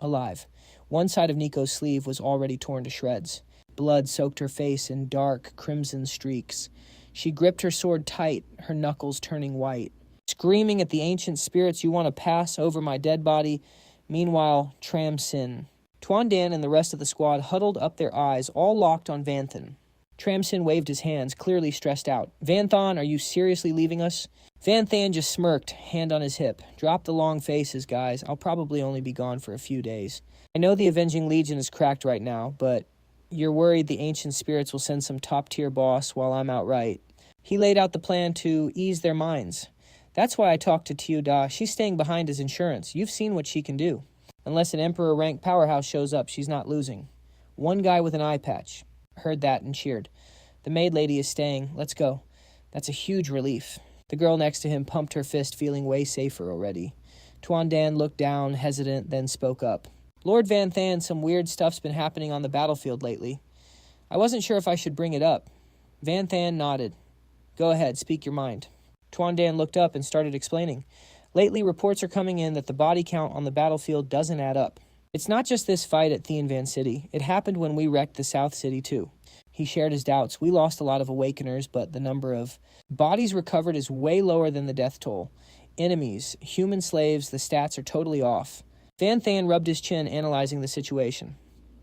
Alive. One side of Nico's sleeve was already torn to shreds. Blood soaked her face in dark, crimson streaks. She gripped her sword tight, her knuckles turning white. Screaming at the ancient spirits, you want to pass over my dead body. Meanwhile, Tram Sin. Tuan Dan and the rest of the squad huddled up their eyes, all locked on Vanthon. Tram Sin waved his hands, clearly stressed out. Vanthon, are you seriously leaving us? Vanthon just smirked, hand on his hip. Drop the long faces, guys. I'll probably only be gone for a few days. I know the Avenging Legion is cracked right now, but you're worried the ancient spirits will send some top-tier boss while I'm out right. He laid out the plan to ease their minds. That's why I talked to Tiu Da. She's staying behind as insurance. You've seen what she can do. Unless an Emperor-ranked powerhouse shows up, she's not losing. One guy with an eye patch. Heard that and cheered. The maid lady is staying. Let's go. That's a huge relief. The girl next to him pumped her fist, feeling way safer already. Tuan Dan looked down, hesitant, then spoke up. Lord Vanthon, some weird stuff's been happening on the battlefield lately. I wasn't sure if I should bring it up. Vanthon nodded. Go ahead, speak your mind. Tuan Dan looked up and started explaining. Lately, reports are coming in that the body count on the battlefield doesn't add up. It's not just this fight at Van City. It happened when we wrecked the South City, too. He shared his doubts. We lost a lot of Awakeners, but the number of bodies recovered is way lower than the death toll. Enemies, human slaves, the stats are totally off. Vanthon rubbed his chin, analyzing the situation.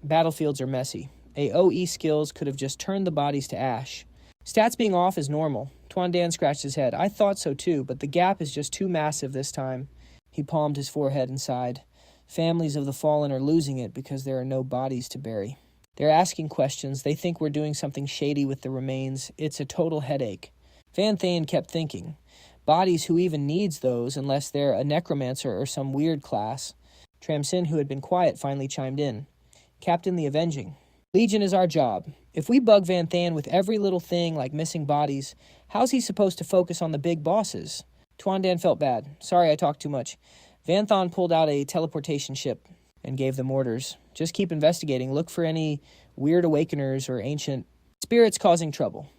Battlefields are messy. AoE skills could have just turned the bodies to ash. Stats being off is normal. Tuan Dan scratched his head. I thought so too, but the gap is just too massive this time. He palmed his forehead and sighed. Families of the fallen are losing it because there are no bodies to bury. They're asking questions. They think we're doing something shady with the remains. It's a total headache. Vanthon kept thinking. Bodies, who even needs those unless they're a necromancer or some weird class? Tramsin, who had been quiet, finally chimed in. Captain the Avenging. Legion is our job. If we bug Vanthon with every little thing like missing bodies, how's he supposed to focus on the big bosses? Tuan Dan felt bad. Sorry I talked too much. Vanthon pulled out a teleportation ship and gave them orders. Just keep investigating. Look for any weird awakeners or ancient spirits causing trouble.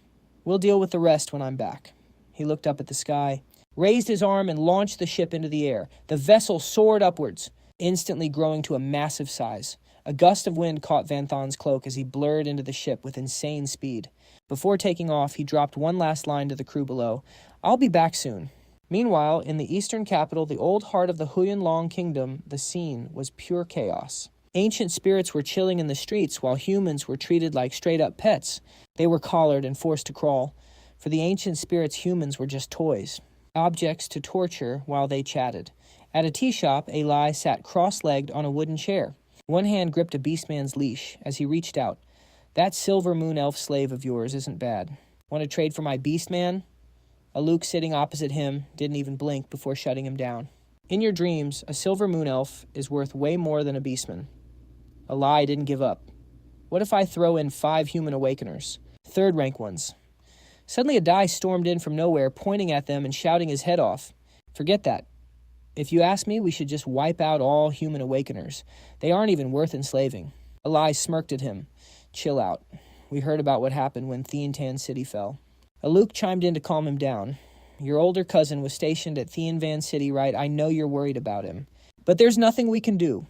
We'll deal with the rest when I'm back. He looked up at the sky, raised his arm, and launched the ship into the air. The vessel soared upwards, instantly growing to a massive size. A gust of wind caught Van Thon's cloak as he blurred into the ship with insane speed. Before taking off, he dropped one last line to the crew below. "I'll be back soon." Meanwhile, in the eastern capital, the old heart of the Huyan Kingdom, the scene was pure chaos. Ancient spirits were chilling in the streets while humans were treated like straight-up pets. They were collared and forced to crawl. For the ancient spirits, humans were just toys, objects to torture while they chatted. At a tea shop, Eli sat cross-legged on a wooden chair. One hand gripped a beastman's leash as he reached out. "That silver moon elf slave of yours isn't bad. Want to trade for my beastman?" Aluk, sitting opposite him, didn't even blink before shutting him down. "In your dreams, a silver moon elf is worth way more than a beastman." Eli didn't give up. "What if I throw in 5 human awakeners? Third-rank ones?" Suddenly a Dai stormed in from nowhere, pointing at them and shouting his head off. "Forget that. If you ask me, we should just wipe out all human awakeners. They aren't even worth enslaving." Eli smirked at him. "Chill out. We heard about what happened when Thientan City fell." Aluk chimed in to calm him down. "Your older cousin was stationed at Thienvan City, right? I know you're worried about him. But there's nothing we can do."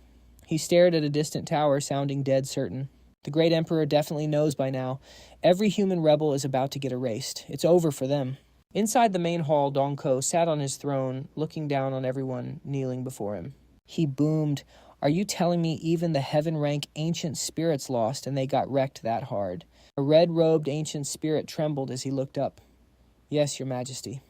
He stared at a distant tower, sounding dead certain. The Great Emperor definitely knows by now. Every human rebel is about to get erased. It's over for them. Inside the main hall, Dongko sat on his throne, looking down on everyone kneeling before him. He boomed, "Are you telling me even the heaven-rank ancient spirits lost and they got wrecked that hard?" A red-robed ancient spirit trembled as he looked up. "Yes, Your Majesty.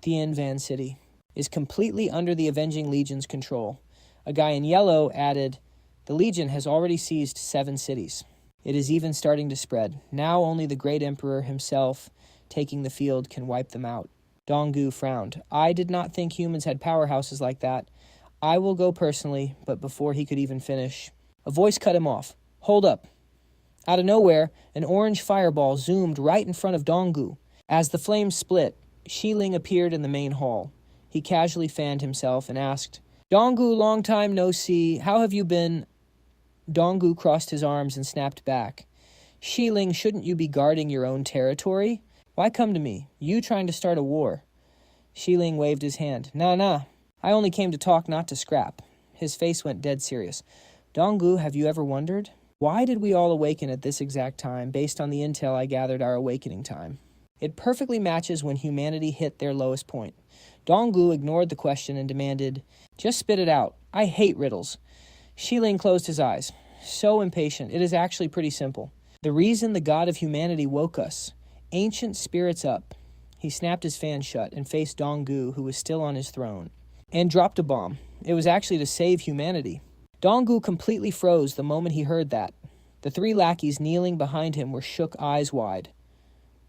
Thienvan City is completely under the Avenging Legion's control." A guy in yellow added, "The Legion has already seized 7 cities. It is even starting to spread. Now only the Great Emperor himself, taking the field, can wipe them out." Donggu frowned. "I did not think humans had powerhouses like that. I will go personally," but before he could even finish, a voice cut him off. "Hold up." Out of nowhere, an orange fireball zoomed right in front of Donggu. As the flames split, Shiling appeared in the main hall. He casually fanned himself and asked, "Donggu, long time no see. How have you been?" Donggu crossed his arms and snapped back. "Shiling, shouldn't you be guarding your own territory? Why come to me? You trying to start a war?" Shiling waved his hand. Nah. I only came to talk, not to scrap." His face went dead serious. "Donggu, have you ever wondered? Why did we all awaken at this exact time, based on the intel I gathered our awakening time? It perfectly matches when humanity hit their lowest point." Donggu ignored the question and demanded, "Just spit it out. I hate riddles." Shiling closed his eyes. So impatient. It is actually pretty simple. The reason the god of humanity woke us. Ancient spirits up. He snapped his fan shut and faced Donggu, who was still on his throne, and dropped a bomb. It was actually to save humanity. Donggu completely froze the moment he heard that. The 3 lackeys kneeling behind him were shook eyes wide.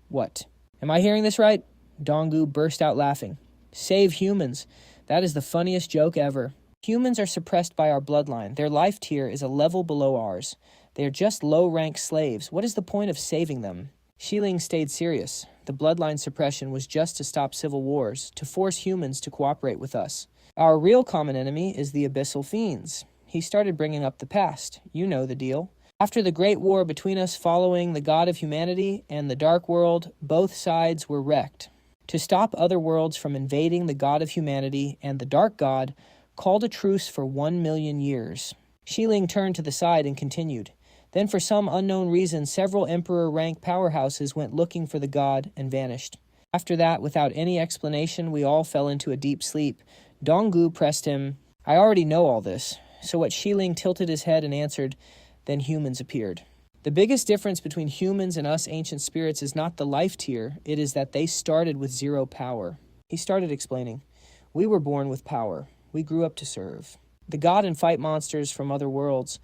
"What? Am I hearing this right?" Donggu burst out laughing. "Save humans. That is the funniest joke ever. Humans are suppressed by our bloodline. Their life tier is a level below ours. They are just low-rank slaves. What is the point of saving them?" Shiling stayed serious. The bloodline suppression was just to stop civil wars, to force humans to cooperate with us. Our real common enemy is the Abyssal Fiends. He started bringing up the past. You know the deal. After the Great War between us following the God of Humanity and the Dark World, both sides were wrecked. To stop other worlds from invading the God of Humanity and the Dark God, called a truce for 1,000,000 years. Shiling turned to the side and continued. Then for some unknown reason, several Emperor-rank powerhouses went looking for the god and vanished. After that, without any explanation, we all fell into a deep sleep. Donggu pressed him. "I already know all this." So what Shiling tilted his head and answered, "Then humans appeared." The biggest difference between humans and us ancient spirits is not the life tier, it is that they started with 0 power. He started explaining. "We were born with power. We grew up to serve the god and fight monsters from other worlds.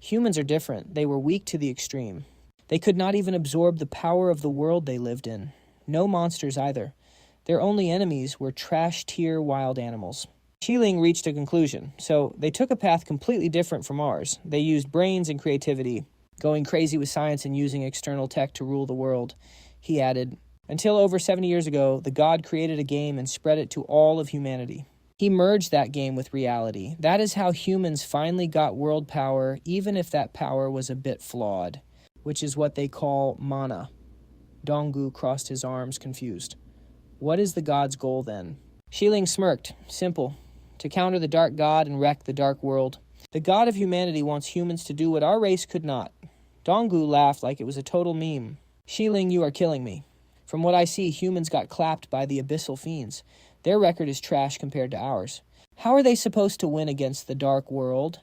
Humans are different. They were weak to the extreme. They could not even absorb the power of the world they lived in. No monsters either. Their only enemies were trash-tier wild animals." Shiling reached a conclusion. So they took a path completely different from ours. They used brains and creativity, going crazy with science and using external tech to rule the world. He added, "Until over 70 years ago, the god created a game and spread it to all of humanity. He merged that game with reality. That is how humans finally got world power, even if that power was a bit flawed, which is what they call mana." Donggu crossed his arms, confused. What is the god's goal then? Xiling smirked. Simple. To counter the dark god and wreck the dark world. The god of humanity wants humans to do what our race could not. Donggu laughed like it was a total meme. Xiling, you are killing me. From what I see, humans got clapped by the abyssal fiends. Their record is trash compared to ours. How are they supposed to win against the dark world?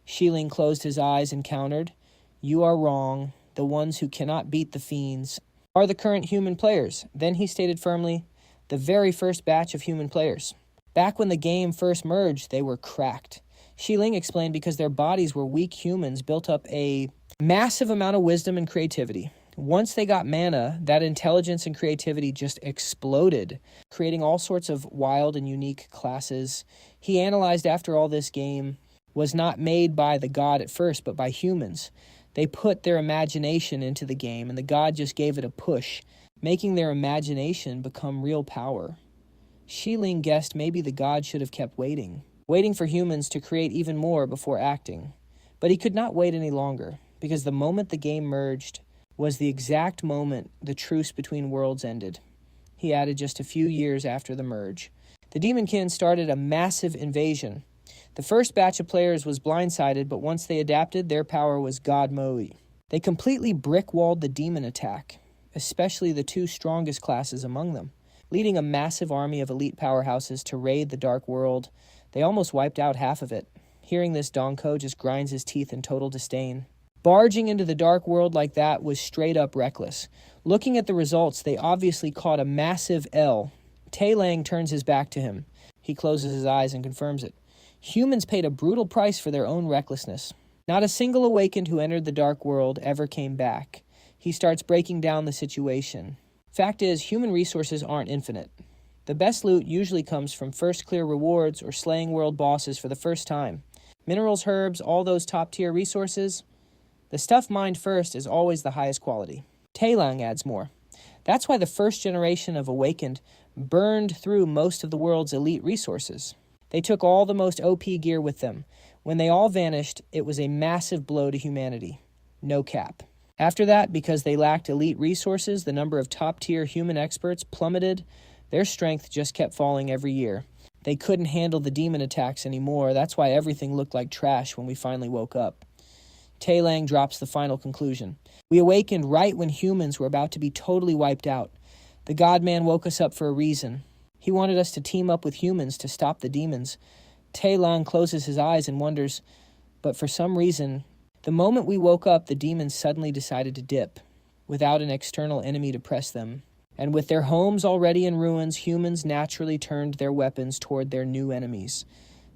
Xiling closed his eyes and countered. You are wrong. The ones who cannot beat the fiends are the current human players. Then he stated firmly, the very first batch of human players. Back when the game first merged, they were cracked. Xiling explained because their bodies were weak humans built up a massive amount of wisdom and creativity. Once they got mana, that intelligence and creativity just exploded, creating all sorts of wild and unique classes. He analyzed after all this game was not made by the god at first, but by humans. They put their imagination into the game, and the god just gave it a push, making their imagination become real power. Xiling guessed maybe the god should have kept waiting for humans to create even more before acting. But he could not wait any longer, because the moment the game merged was the exact moment the truce between worlds ended. He added just a few years after the merge. The Demonkin started a massive invasion. The first batch of players was blindsided, but once they adapted, their power was God Mode. They completely brick-walled the demon attack, especially the two strongest classes among them, leading a massive army of elite powerhouses to raid the dark world. They almost wiped out half of it. Hearing this, Dongko just grinds his teeth in total disdain. Barging into the dark world like that was straight up reckless. Looking at the results, they obviously caught a massive L. Tai Lang turns his back to him. He closes his eyes and confirms it. Humans paid a brutal price for their own recklessness. Not a single awakened who entered the dark world ever came back. He starts breaking down the situation. Fact is, human resources aren't infinite. The best loot usually comes from first clear rewards or slaying world bosses for the first time. Minerals, herbs, all those top-tier resources. The stuff mined first is always the highest quality. Tai Lang adds more. That's why the first generation of Awakened burned through most of the world's elite resources. They took all the most OP gear with them. When they all vanished, it was a massive blow to humanity. No cap. After that, because they lacked elite resources, the number of top-tier human experts plummeted. Their strength just kept falling every year. They couldn't handle the demon attacks anymore. That's why everything looked like trash when we finally woke up. Tai Lang drops the final conclusion. We awakened right when humans were about to be totally wiped out. The God-Man woke us up for a reason. He wanted us to team up with humans to stop the demons. Tai Lang closes his eyes and wonders, but for some reason, the moment we woke up, the demons suddenly decided to dip, without an external enemy to press them. And with their homes already in ruins, humans naturally turned their weapons toward their new enemies,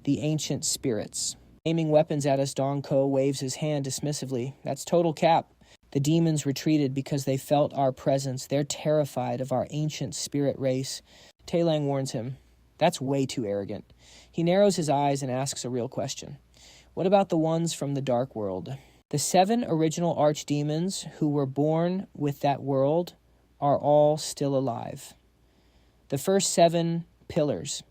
the ancient spirits. Aiming weapons at us, Dongko waves his hand dismissively. That's total cap. The demons retreated because they felt our presence. They're terrified of our ancient spirit race. Tai Lang warns him. That's way too arrogant. He narrows his eyes and asks a real question. What about the ones from the dark world? The 7 original archdemons who were born with that world are all still alive. The first 7 pillars.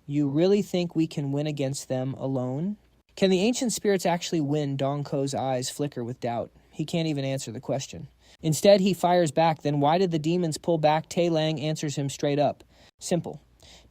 You really think we can win against them alone? Can the ancient spirits actually win? Dongko's eyes flicker with doubt. He can't even answer the question. Instead, he fires back. Then why did the demons pull back? Tai Lang answers him straight up. Simple.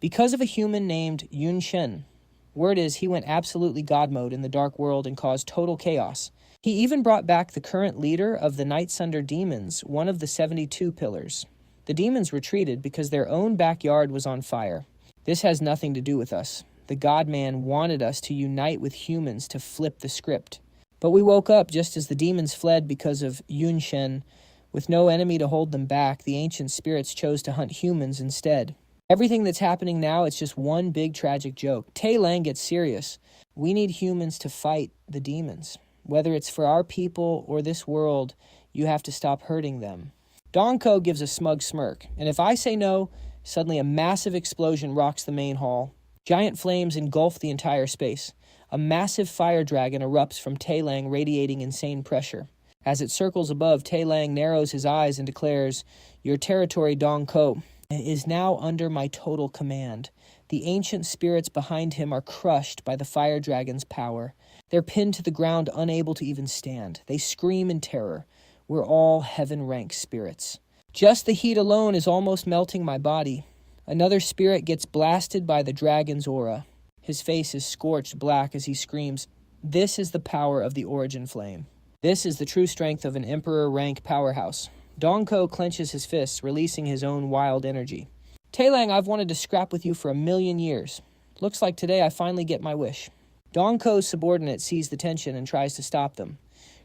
Because of a human named Yun Shen. Word is he went absolutely God mode in the dark world and caused total chaos. He even brought back the current leader of the Night Sunder demons, one of the 72 pillars. The demons retreated because their own backyard was on fire. This has nothing to do with us. The God-Man wanted us to unite with humans to flip the script. But we woke up just as the demons fled because of Yun Shen. With no enemy to hold them back, the ancient spirits chose to hunt humans instead. Everything that's happening now, it's just one big tragic joke. Tai Lang gets serious. We need humans to fight the demons. Whether it's for our people or this world, you have to stop hurting them. Dongko gives a smug smirk, and if I say no, suddenly a massive explosion rocks the main hall. Giant flames engulf the entire space. A massive fire dragon erupts from Tai Lang, radiating insane pressure. As it circles above, Tai Lang narrows his eyes and declares, "Your territory, Dongko, is now under my total command." The ancient spirits behind him are crushed by the fire dragon's power. They're pinned to the ground, unable to even stand. They scream in terror. We're all heaven-rank spirits. Just the heat alone is almost melting my body. Another spirit gets blasted by the dragon's aura. His face is scorched black as he screams, "This is the power of the origin flame. This is the true strength of an emperor rank powerhouse." Dongko clenches his fists, releasing his own wild energy. "Taelang, I've wanted to scrap with you for 1,000,000 years. Looks like today I finally get my wish." Dongko's subordinate sees the tension and tries to stop them.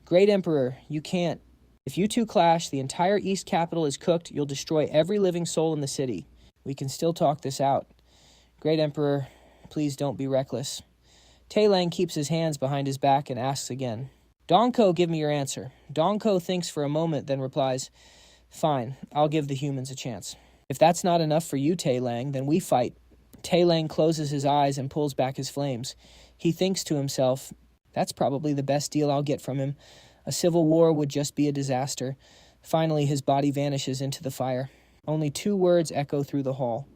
"Great Emperor, you can't. If you two clash, the entire East Capital is cooked. You'll destroy every living soul in the city. We can still talk this out. Great Emperor, please don't be reckless." Taelang keeps his hands behind his back and asks again. "Dongko, give me your answer." Dongko thinks for a moment, then replies, "Fine, I'll give the humans a chance." "If that's not enough for you, Taelang, then we fight." Taelang closes his eyes and pulls back his flames. He thinks to himself, "That's probably the best deal I'll get from him. A civil war would just be a disaster." Finally, his body vanishes into the fire. Only 2 words echo through the hall.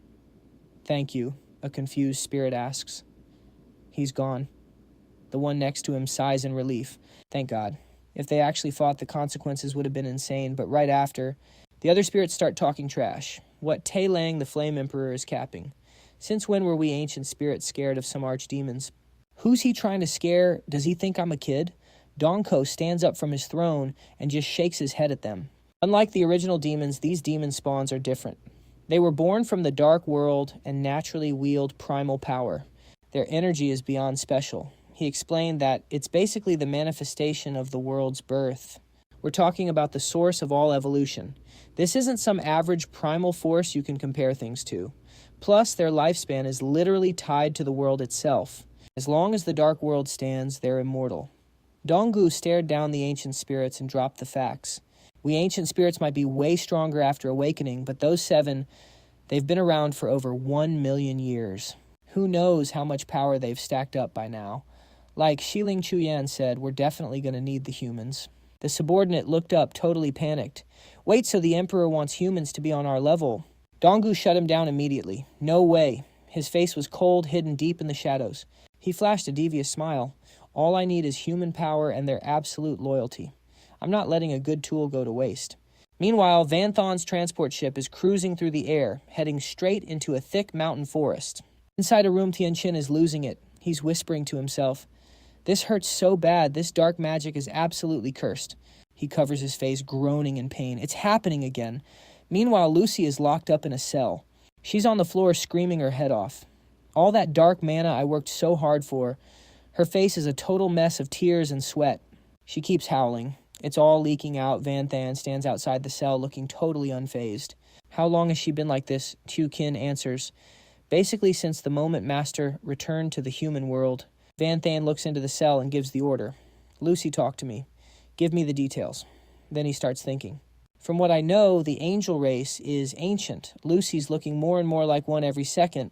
"Thank you," a confused spirit asks. He's gone. The one next to him sighs in relief. Thank God. If they actually fought, the consequences would have been insane, but right after, the other spirits start talking trash. What Taelang, the Flame Emperor, is capping. Since when were we ancient spirits scared of some archdemons? Who's he trying to scare? Does he think I'm a kid? Dongko stands up from his throne and just shakes his head at them. Unlike the original demons, these demon spawns are different. They were born from the dark world and naturally wield primal power. Their energy is beyond special. He explained that it's basically the manifestation of the world's birth. We're talking about the source of all evolution. This isn't some average primal force you can compare things to. Plus, their lifespan is literally tied to the world itself. As long as the dark world stands, they're immortal. Donggu stared down the ancient spirits and dropped the facts. We ancient spirits might be way stronger after awakening, but those 7, they've been around for over 1,000,000 years. Who knows how much power they've stacked up by now. Like Shiling Chuyan said, we're definitely going to need the humans. The subordinate looked up, totally panicked. Wait, so the Emperor wants humans to be on our level? Donggu shut him down immediately. No way. His face was cold, hidden deep in the shadows. He flashed a devious smile. All I need is human power and their absolute loyalty. I'm not letting a good tool go to waste. Meanwhile, Vanthon's transport ship is cruising through the air, heading straight into a thick mountain forest. Inside a room, Tianqin is losing it. He's whispering to himself, "This hurts so bad. This dark magic is absolutely cursed." He covers his face, groaning in pain. It's happening again. Meanwhile, Lucy is locked up in a cell. She's on the floor screaming her head off. All that dark mana I worked so hard for. Her face is a total mess of tears and sweat. She keeps howling. It's all leaking out. Vanthan stands outside the cell looking totally unfazed. How long has she been like this? Tianqin answers. Basically since the moment Master returned to the human world. Vanthan looks into the cell and gives the order. "Lucy, talk to me. Give me the details." Then he starts thinking. "From what I know, the angel race is ancient. Lucy's looking more and more like one every second,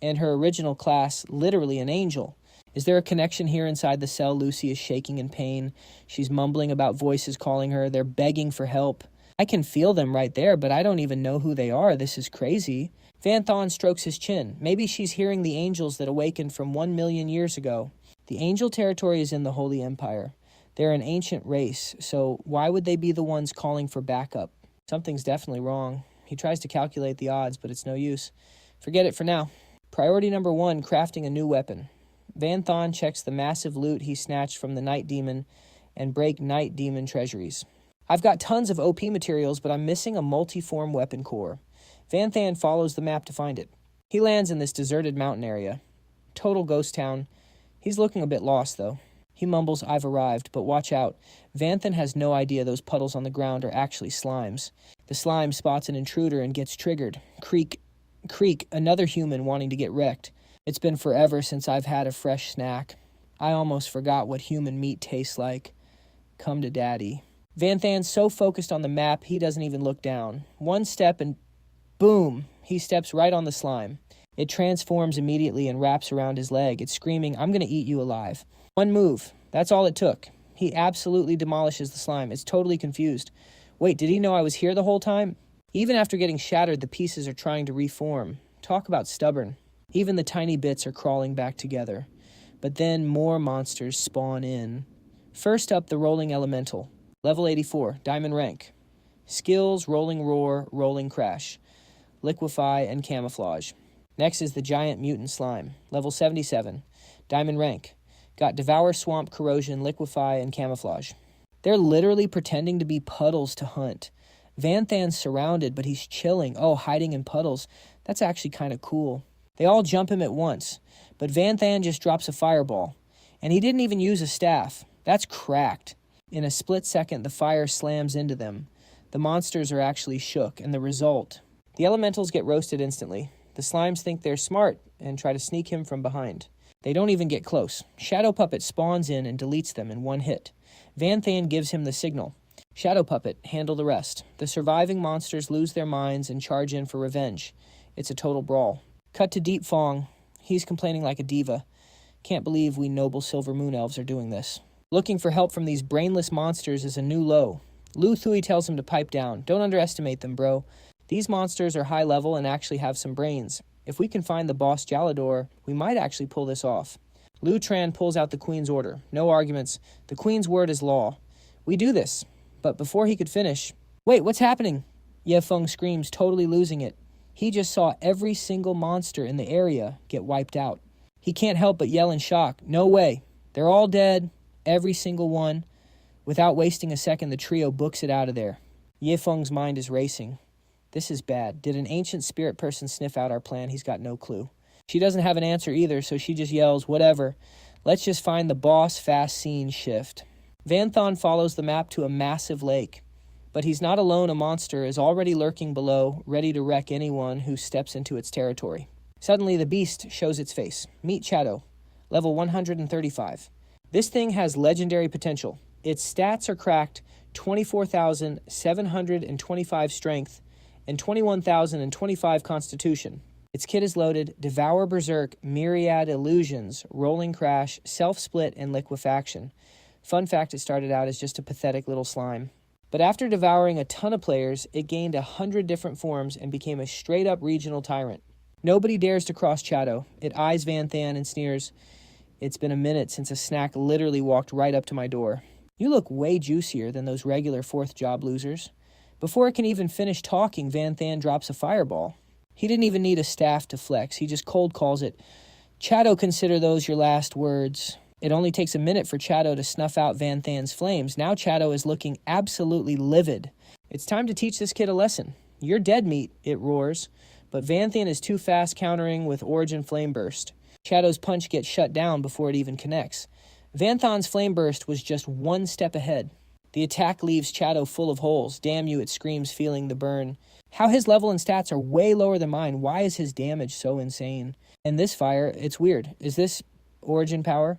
and her original class literally an angel. Is there a connection here inside the cell?" Lucy is shaking in pain. She's mumbling about voices calling her. They're begging for help. "I can feel them right there, but I don't even know who they are. This is crazy." Vanthon strokes his chin. Maybe she's hearing the angels that awakened from 1,000,000 years ago. The angel territory is in the Holy Empire. They're an ancient race, so why would they be the ones calling for backup? Something's definitely wrong. He tries to calculate the odds, but it's no use. Forget it for now. Priority number 1, crafting a new weapon. Vanthon checks the massive loot he snatched from the Night Demon and break Night Demon treasuries. "I've got tons of OP materials, but I'm missing a multi-form weapon core." Vanthan follows the map to find it. He lands in this deserted mountain area. Total ghost town. He's looking a bit lost, though. He mumbles, "I've arrived," but watch out. Vanthan has no idea those puddles on the ground are actually slimes. The slime spots an intruder and gets triggered. Creak, creak, another human wanting to get wrecked. It's been forever since I've had a fresh snack. I almost forgot what human meat tastes like. Come to daddy. Vanthan's so focused on the map, he doesn't even look down. One step and boom, he steps right on the slime. It transforms immediately and wraps around his leg. It's screaming, "I'm going to eat you alive." One move. That's all it took. He absolutely demolishes the slime. It's totally confused. Wait, did he know I was here the whole time? Even after getting shattered, the pieces are trying to reform. Talk about stubborn. Even the tiny bits are crawling back together. But then more monsters spawn in. First up, the Rolling Elemental. Level 84, Diamond rank. Skills, rolling roar, rolling crash, liquefy, and camouflage. Next is the giant mutant slime, level 77, diamond rank. Got devour, swamp, corrosion, liquefy, and camouflage. They're literally pretending to be puddles to hunt. Vanthan's surrounded, but he's chilling. Oh, hiding in puddles. That's actually kind of cool. They all jump him at once, but Vanthan just drops a fireball. And he didn't even use a staff. That's cracked. In a split second, the fire slams into them. The monsters are actually shook, and the result... The elementals get roasted instantly. The slimes think they're smart and try to sneak him from behind. They don't even get close. Shadow Puppet spawns in and deletes them in one hit. Vanthan gives him the signal. Shadow Puppet, handle the rest. The surviving monsters lose their minds and charge in for revenge. It's a total brawl. Cut to Deep Fong. He's complaining like a diva. Can't believe we noble silver moon elves are doing this. Looking for help from these brainless monsters is a new low. Lu Thui tells him to pipe down. Don't underestimate them, bro. These monsters are high level and actually have some brains. If we can find the boss Jalador, we might actually pull this off. Lu Tran pulls out the Queen's order. No arguments. The Queen's word is law. We do this. But before he could finish... Wait, what's happening? Ye Feng screams, totally losing it. He just saw every single monster in the area get wiped out. He can't help but yell in shock. No way. They're all dead. Every single one. Without wasting a second, the trio books it out of there. Ye Feng's mind is racing. This is bad. Did an ancient spirit person sniff out our plan? He's got no clue. She doesn't have an answer either, so she just yells, whatever. Let's just find the boss fast scene shift. Vanthan follows the map to a massive lake. But he's not alone. A monster is already lurking below, ready to wreck anyone who steps into its territory. Suddenly, the beast shows its face. Meet Shadow, level 135. This thing has legendary potential. Its stats are cracked 24,725 strength and 21,025 constitution. Its kit is loaded: Devour, Berserk, Myriad Illusions, Rolling Crash, Self-Split, and Liquefaction. Fun fact, it started out as just a pathetic little slime. But after devouring a ton of players, it gained 100 different forms and became a straight-up regional tyrant. Nobody dares to cross Shadow. It eyes Vanthan and sneers, "It's been a minute since a snack literally walked right up to my door. You look way juicier than those regular fourth job losers." Before it can even finish talking, Vanthan drops a fireball. He didn't even need a staff to flex. He just cold calls it. "Shadow, consider those your last words." It only takes a minute for Shadow to snuff out Vanthan's flames. Now Shadow is looking absolutely livid. It's time to teach this kid a lesson. "You're dead meat," it roars. But Vanthan is too fast countering with Origin Flame Burst. Shadow's punch gets shut down before it even connects. Vanthan's Flame Burst was just one step ahead. The attack leaves Shadow full of holes. "Damn you," it screams, feeling the burn. How his level and stats are way lower than mine. Why is his damage so insane? And this fire, it's weird. Is this Origin power?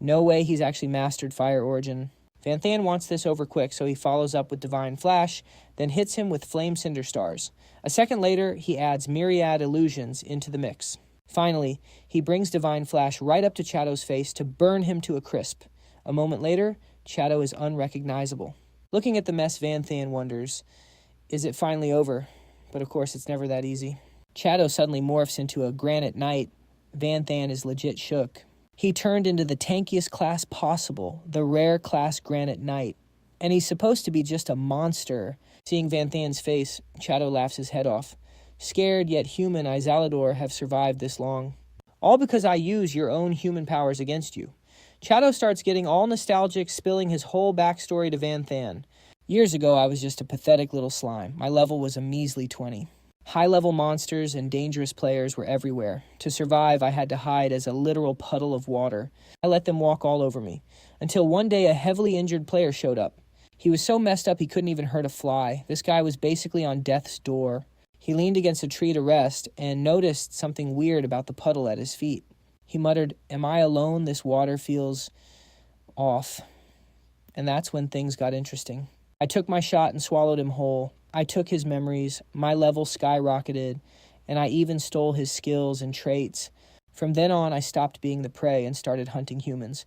No way he's actually mastered Fire Origin. Vanthan wants this over quick, so he follows up with Divine Flash, then hits him with Flame Cinder Stars. A second later, he adds Myriad Illusions into the mix. Finally, he brings Divine Flash right up to Shadow's face to burn him to a crisp. A moment later, Shadow is unrecognizable. Looking at the mess, Vanthan wonders, is it finally over? But of course, it's never that easy. Shadow suddenly morphs into a granite knight. Vanthan is legit shook. He turned into the tankiest class possible, the rare class Granite Knight. And he's supposed to be just a monster. Seeing Vanthan's face, Shadow laughs his head off. Scared yet human Izalador have survived this long. All because I use your own human powers against you. Shadow starts getting all nostalgic, spilling his whole backstory to Vanthan. Years ago, I was just a pathetic little slime. My level was a measly 20. High-level monsters and dangerous players were everywhere. To survive, I had to hide as a literal puddle of water. I let them walk all over me. Until one day, a heavily injured player showed up. He was so messed up he couldn't even hurt a fly. This guy was basically on death's door. He leaned against a tree to rest and noticed something weird about the puddle at his feet. He muttered, "Am I alone? This water feels off." And that's when things got interesting. I took my shot and swallowed him whole. I took his memories, my level skyrocketed, and I even stole his skills and traits. From then on, I stopped being the prey and started hunting humans.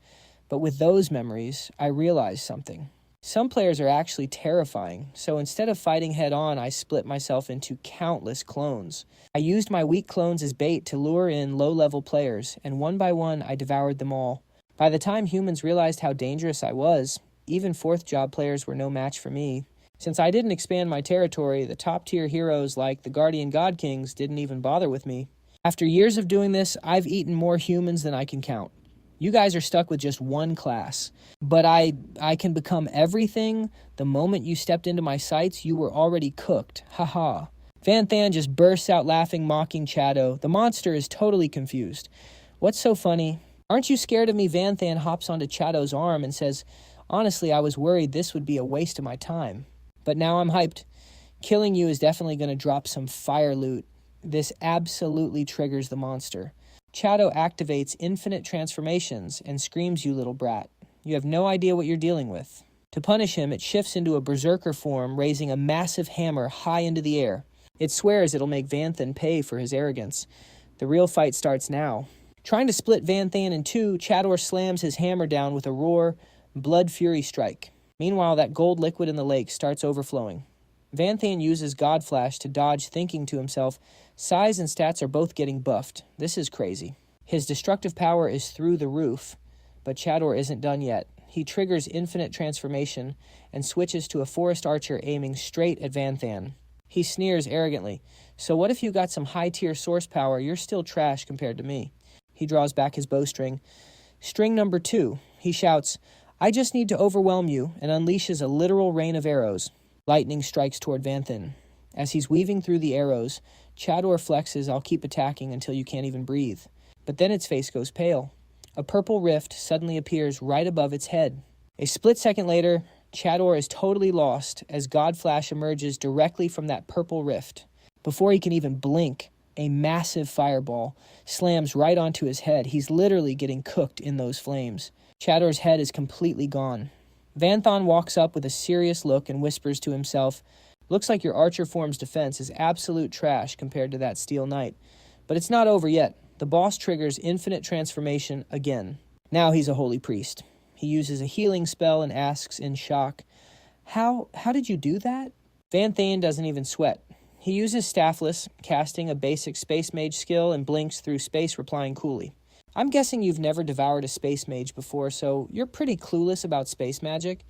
But with those memories, I realized something. Some players are actually terrifying, so instead of fighting head-on, I split myself into countless clones. I used my weak clones as bait to lure in low-level players, and one by one, I devoured them all. By the time humans realized how dangerous I was, even fourth-job players were no match for me. Since I didn't expand my territory, the top-tier heroes like the Guardian God Kings didn't even bother with me. After years of doing this, I've eaten more humans than I can count. You guys are stuck with just one class. But I can become everything. The moment you stepped into my sights, you were already cooked. Haha. Van Than just bursts out laughing, mocking Shadow. The monster is totally confused. What's so funny? Aren't you scared of me? Van Than hops onto Shadow's arm and says, honestly, I was worried this would be a waste of my time. But now I'm hyped. Killing you is definitely going to drop some fire loot. This absolutely triggers the monster. Shadow activates infinite transformations and screams, you little brat. You have no idea what you're dealing with. To punish him, it shifts into a berserker form, raising a massive hammer high into the air. It swears it'll make Van Than pay for his arrogance. The real fight starts now. Trying to split Van Than in two, Shadow slams his hammer down with a roar, blood fury strike. Meanwhile, that gold liquid in the lake starts overflowing. Van Than uses God Flash to dodge, thinking to himself, size and stats are both getting buffed. This is crazy. His destructive power is through the roof, but Shadow isn't done yet. He triggers infinite transformation and switches to a forest archer aiming straight at Van Than. He sneers arrogantly, so what if you got some high-tier source power? You're still trash compared to me. He draws back his bowstring. String number 2. He shouts, I just need to overwhelm you, and unleashes a literal rain of arrows. Lightning strikes toward Van Than. As he's weaving through the arrows, Chador flexes, I'll keep attacking until you can't even breathe. But then its face goes pale. A purple rift suddenly appears right above its head. A split second later, Chador is totally lost as God Flash emerges directly from that purple rift. Before he can even blink, a massive fireball slams right onto his head. He's literally getting cooked in those flames. Chador's head is completely gone. Van Than walks up with a serious look and whispers to himself, looks like your archer form's defense is absolute trash compared to that Steel Knight. But it's not over yet. The boss triggers infinite transformation again. Now he's a holy priest. He uses a healing spell and asks in shock, How did you do that? Van Than doesn't even sweat. He uses Staffless, casting a basic Space Mage skill, and blinks through space, replying coolly. I'm guessing you've never devoured a Space Mage before, so you're pretty clueless about space magic.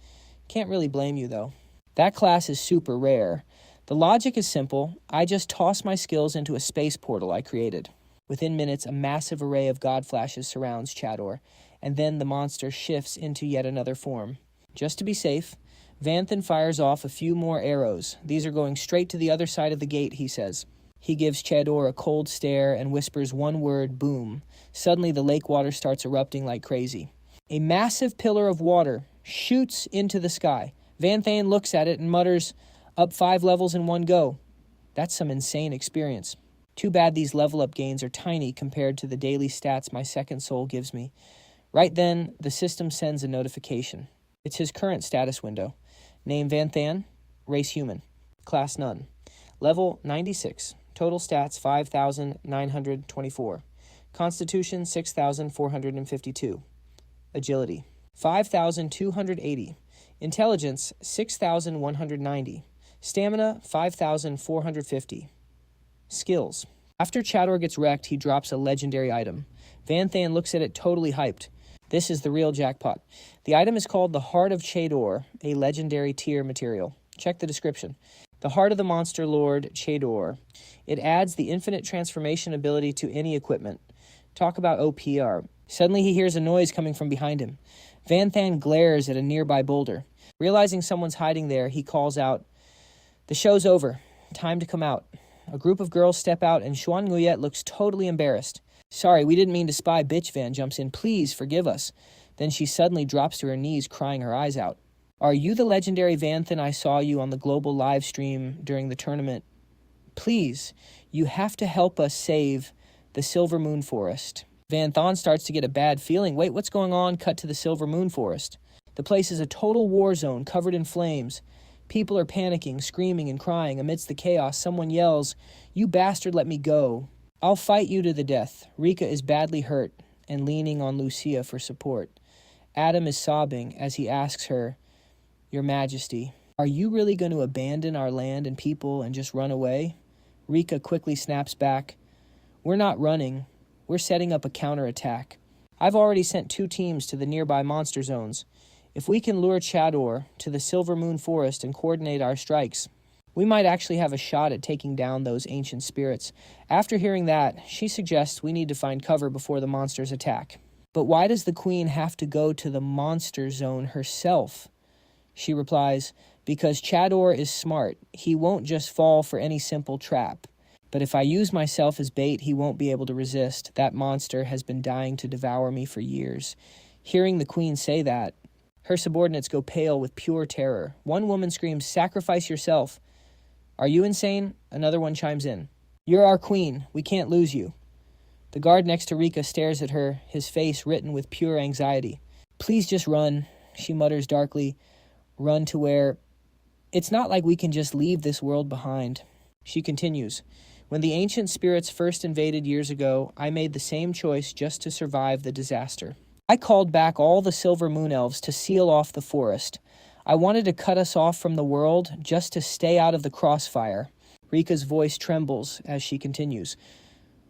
Can't really blame you, though. That class is super rare. The logic is simple. I just toss my skills into a space portal I created. Within minutes, a massive array of God Flashes surrounds Chador, and then the monster shifts into yet another form. Just to be safe, Van Than fires off a few more arrows. These are going straight to the other side of the gate, he says. He gives Chador a cold stare and whispers one word, boom. Suddenly, the lake water starts erupting like crazy. A massive pillar of water shoots into the sky. Van Than looks at it and mutters, up 5 levels in one go. That's some insane experience. Too bad these level-up gains are tiny compared to the daily stats my second soul gives me. Right then, the system sends a notification. It's his current status window. Name Van Than, race human, class none, level 96, total stats 5,924, constitution 6,452, agility 5,280, intelligence 6,190, stamina 5,450, skills. After Chador gets wrecked, he drops a legendary item. Van Than looks at it totally hyped. This is the real jackpot. The item is called the Heart of Chador, a legendary tier material. Check the description. The Heart of the Monster Lord Chador. It adds the infinite transformation ability to any equipment. Talk about OPR. Suddenly he hears a noise coming from behind him. Van Than glares at a nearby boulder. Realizing someone's hiding there, he calls out, the show's over. Time to come out. A group of girls step out and Xuan Nguyet looks totally embarrassed. Sorry, we didn't mean to spy, bitch, Van jumps in. Please forgive us. Then she suddenly drops to her knees, crying her eyes out. Are you the legendary Van Than I saw you on the global live stream during the tournament? Please, you have to help us save the Silver Moon Forest. Van Than starts to get a bad feeling. Wait, what's going on? Cut to the Silver Moon Forest. The place is a total war zone covered in flames. People are panicking, screaming, and crying. Amidst the chaos, someone yells, You bastard, let me go. I'll fight you to the death. Rika is badly hurt and leaning on Lucia for support. Adam is sobbing as he asks her, Your Majesty, are you really going to abandon our land and people and just run away? Rika quickly snaps back, We're not running. We're setting up a counterattack. I've already sent 2 teams to the nearby monster zones. If we can lure Chador to the Silver Moon Forest and coordinate our strikes, we might actually have a shot at taking down those ancient spirits. After hearing that, she suggests we need to find cover before the monsters attack. But why does the queen have to go to the monster zone herself? She replies, because Chador is smart. He won't just fall for any simple trap. But if I use myself as bait, he won't be able to resist. That monster has been dying to devour me for years. Hearing the queen say that, her subordinates go pale with pure terror. One woman screams, "Sacrifice yourself." "Are you insane?" Another one chimes in. "You're our queen. We can't lose you." The guard next to Rika stares at her, his face written with pure anxiety. "Please just run," she mutters darkly. "Run to where? It's not like we can just leave this world behind." She continues, "When the ancient spirits first invaded years ago, I made the same choice just to survive the disaster. I called back all the Silver Moon Elves to seal off the forest. I wanted to cut us off from the world just to stay out of the crossfire." Rika's voice trembles as she continues.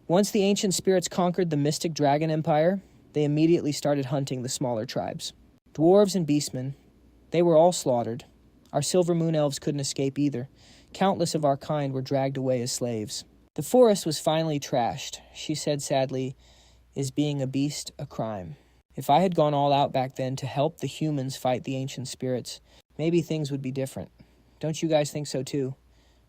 "Once the ancient spirits conquered the mystic dragon empire, they immediately started hunting the smaller tribes. Dwarves and beastmen, they were all slaughtered. Our Silver Moon Elves couldn't escape either. Countless of our kind were dragged away as slaves. The forest was finally trashed," she said sadly. "Is being a beast a crime? If I had gone all out back then to help the humans fight the ancient spirits, maybe things would be different. Don't you guys think so too?"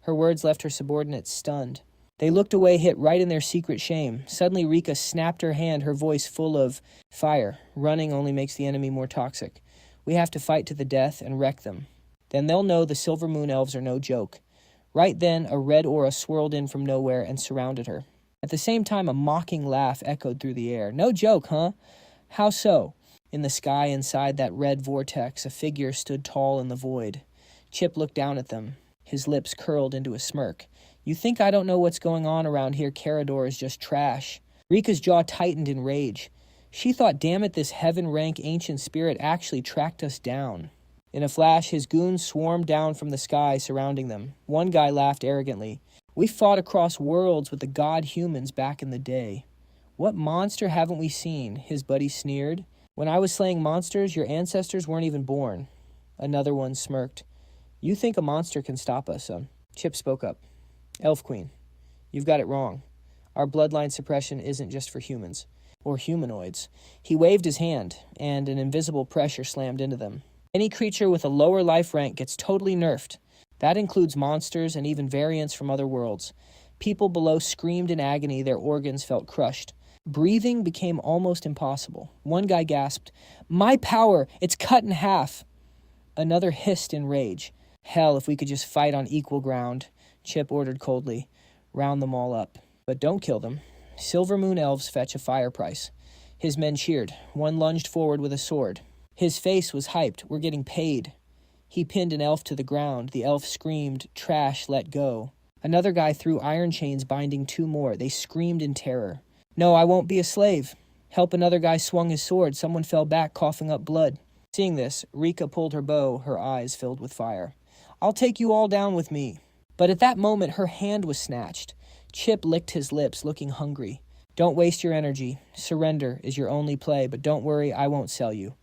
Her words left her subordinates stunned. They looked away, hit right in their secret shame. Suddenly Rika snapped her hand, her voice full of fire. "Running only makes the enemy more toxic. We have to fight to the death and wreck them. Then they'll know the Silver Moon Elves are no joke." Right then, a red aura swirled in from nowhere and surrounded her. At the same time, a mocking laugh echoed through the air. "No joke, huh? How so?" In the sky inside that red vortex, a figure stood tall in the void. Chip looked down at them, his lips curled into a smirk. "You think I don't know what's going on around here? Carador is just trash." Rika's jaw tightened in rage. She thought, damn it, this heaven-rank ancient spirit actually tracked us down. In a flash, his goons swarmed down from the sky, surrounding them. One guy laughed arrogantly. "We fought across worlds with the god humans back in the day. What monster haven't we seen?" his buddy sneered. "When I was slaying monsters, your ancestors weren't even born." Another one smirked. "You think a monster can stop us, son?" Chip spoke up. "Elf Queen, you've got it wrong. Our bloodline suppression isn't just for humans, or humanoids." He waved his hand, and an invisible pressure slammed into them. "Any creature with a lower life rank gets totally nerfed. That includes monsters and even variants from other worlds." People below screamed in agony, their organs felt crushed. Breathing became almost impossible. One guy gasped, "My power! It's cut in half!" Another hissed in rage. "Hell, if we could just fight on equal ground," Chip ordered coldly. "Round them all up. But don't kill them. Silver Moon Elves fetch a fire price." His men cheered. One lunged forward with a sword. His face was hyped. "We're getting paid." He pinned an elf to the ground. The elf screamed, "Trash, let go." Another guy threw iron chains binding two more. They screamed in terror. "No, I won't be a slave." Help, another guy swung his sword. Someone fell back, coughing up blood. Seeing this, Rika pulled her bow, her eyes filled with fire. "I'll take you all down with me." But at that moment, her hand was snatched. Chip licked his lips, looking hungry. "Don't waste your energy. Surrender is your only play, but don't worry, I won't sell you."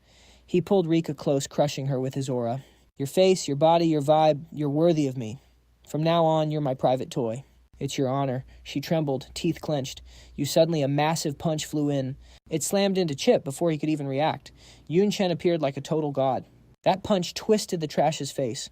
He pulled Rika close, crushing her with his aura. "Your face, your body, your vibe, you're worthy of me. From now on, you're my private toy." "It's your honor." She trembled, teeth clenched. Suddenly, a massive punch flew in. It slammed into Chip before he could even react. Yun Chen appeared like a total god. That punch twisted the trash's face.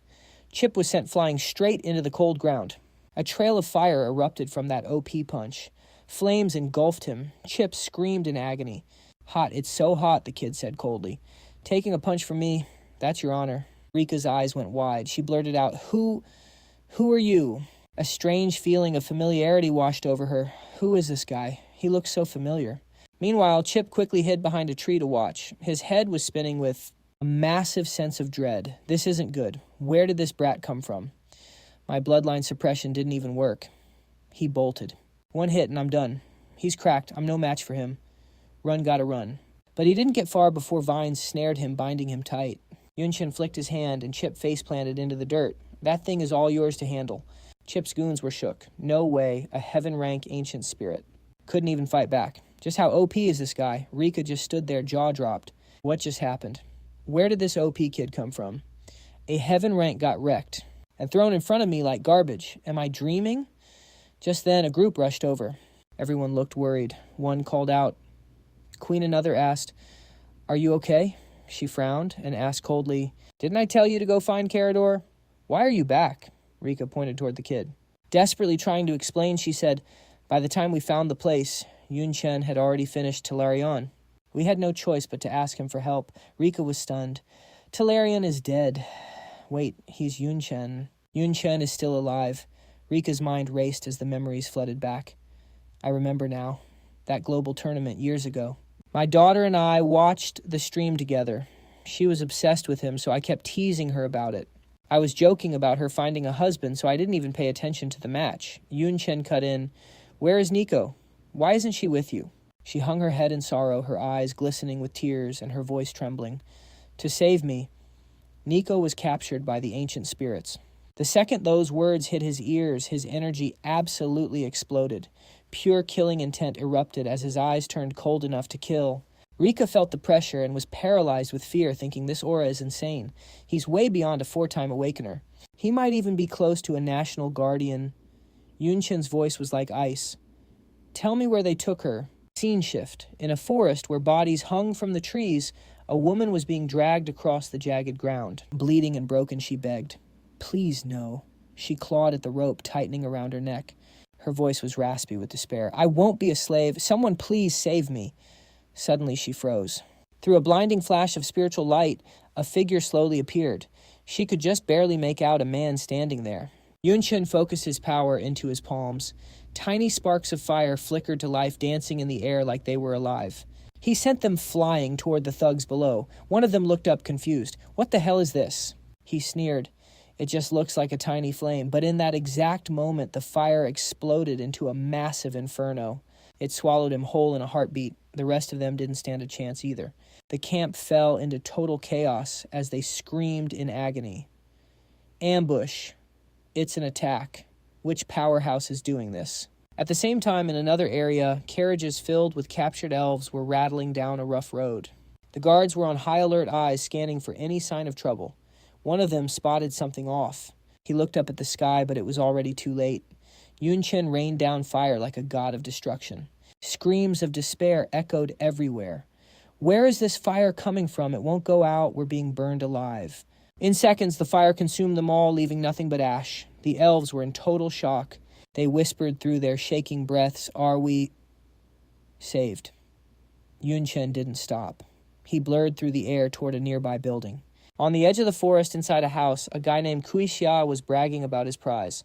Chip was sent flying straight into the cold ground. A trail of fire erupted from that OP punch. Flames engulfed him. Chip screamed in agony. "Hot, it's so hot," the kid said coldly. "Taking a punch from me, that's your honor." Rika's eyes went wide. She blurted out, Who are you?" A strange feeling of familiarity washed over her. Who is this guy? He looks so familiar. Meanwhile, Chip quickly hid behind a tree to watch. His head was spinning with a massive sense of dread. This isn't good. Where did this brat come from? My bloodline suppression didn't even work. He bolted. "One hit and I'm done. He's cracked. I'm no match for him. Run, gotta run." But he didn't get far before vines snared him, binding him tight. Yunchen flicked his hand and Chip face-planted into the dirt. "That thing is all yours to handle." Chip's goons were shook. No way, a heaven-rank ancient spirit. Couldn't even fight back. Just how OP is this guy? Rika just stood there, jaw dropped. What just happened? Where did this OP kid come from? A heaven rank got wrecked and thrown in front of me like garbage. Am I dreaming? Just then, a group rushed over. Everyone looked worried. One called out. Queen Another asked, "Are you okay?" She frowned and asked coldly, "Didn't I tell you to go find Carador? Why are you back?" Rika pointed toward the kid. Desperately trying to explain, she said, "By the time we found the place, Yunchen had already finished Telarion. We had no choice but to ask him for help." Rika was stunned. "Telarion is dead. Wait, he's Yunchen. Yunchen is still alive." Rika's mind raced as the memories flooded back. I remember now. That global tournament years ago. My daughter and I watched the stream together. She was obsessed with him, so I kept teasing her about it. I was joking about her finding a husband, so I didn't even pay attention to the match. Yunchen cut in. "Where is Nico? Why isn't she with you?" She hung her head in sorrow, her eyes glistening with tears and her voice trembling. "To save me, Nico was captured by the ancient spirits." The second those words hit his ears, his energy absolutely exploded. Pure killing intent erupted as his eyes turned cold enough to kill. Rika felt the pressure and was paralyzed with fear, thinking this aura is insane. He's way beyond a 4-time awakener. He might even be close to a national guardian. Yunchen's voice was like ice. "Tell me where they took her." Scene shift. In a forest where bodies hung from the trees, a woman was being dragged across the jagged ground. Bleeding and broken, she begged. "Please, no." She clawed at the rope, tightening around her neck. Her voice was raspy with despair. "I won't be a slave. Someone please save me." Suddenly she froze. Through a blinding flash of spiritual light, a figure slowly appeared. She could just barely make out a man standing there. Yunchen focused his power into his palms. Tiny sparks of fire flickered to life, dancing in the air like they were alive. He sent them flying toward the thugs below. One of them looked up confused. "What the hell is this?" He sneered. "It just looks like a tiny flame." But in that exact moment, the fire exploded into a massive inferno. It swallowed him whole in a heartbeat. The rest of them didn't stand a chance either. The camp fell into total chaos as they screamed in agony. Ambush. It's an attack. Which powerhouse is doing this? At the same time, in another area, carriages filled with captured elves were rattling down a rough road. The guards were on high alert eyes, scanning for any sign of trouble. One of them spotted something off. He looked up at the sky, but it was already too late. Yunchen rained down fire like a god of destruction. Screams of despair echoed everywhere. "Where is this fire coming from? It won't go out. We're being burned alive." In seconds, the fire consumed them all, leaving nothing but ash. The elves were in total shock. They whispered through their shaking breaths, "Are we saved?" Yunchen didn't stop. He blurred through the air toward a nearby building. On the edge of the forest inside a house, a guy named Kuixia was bragging about his prize.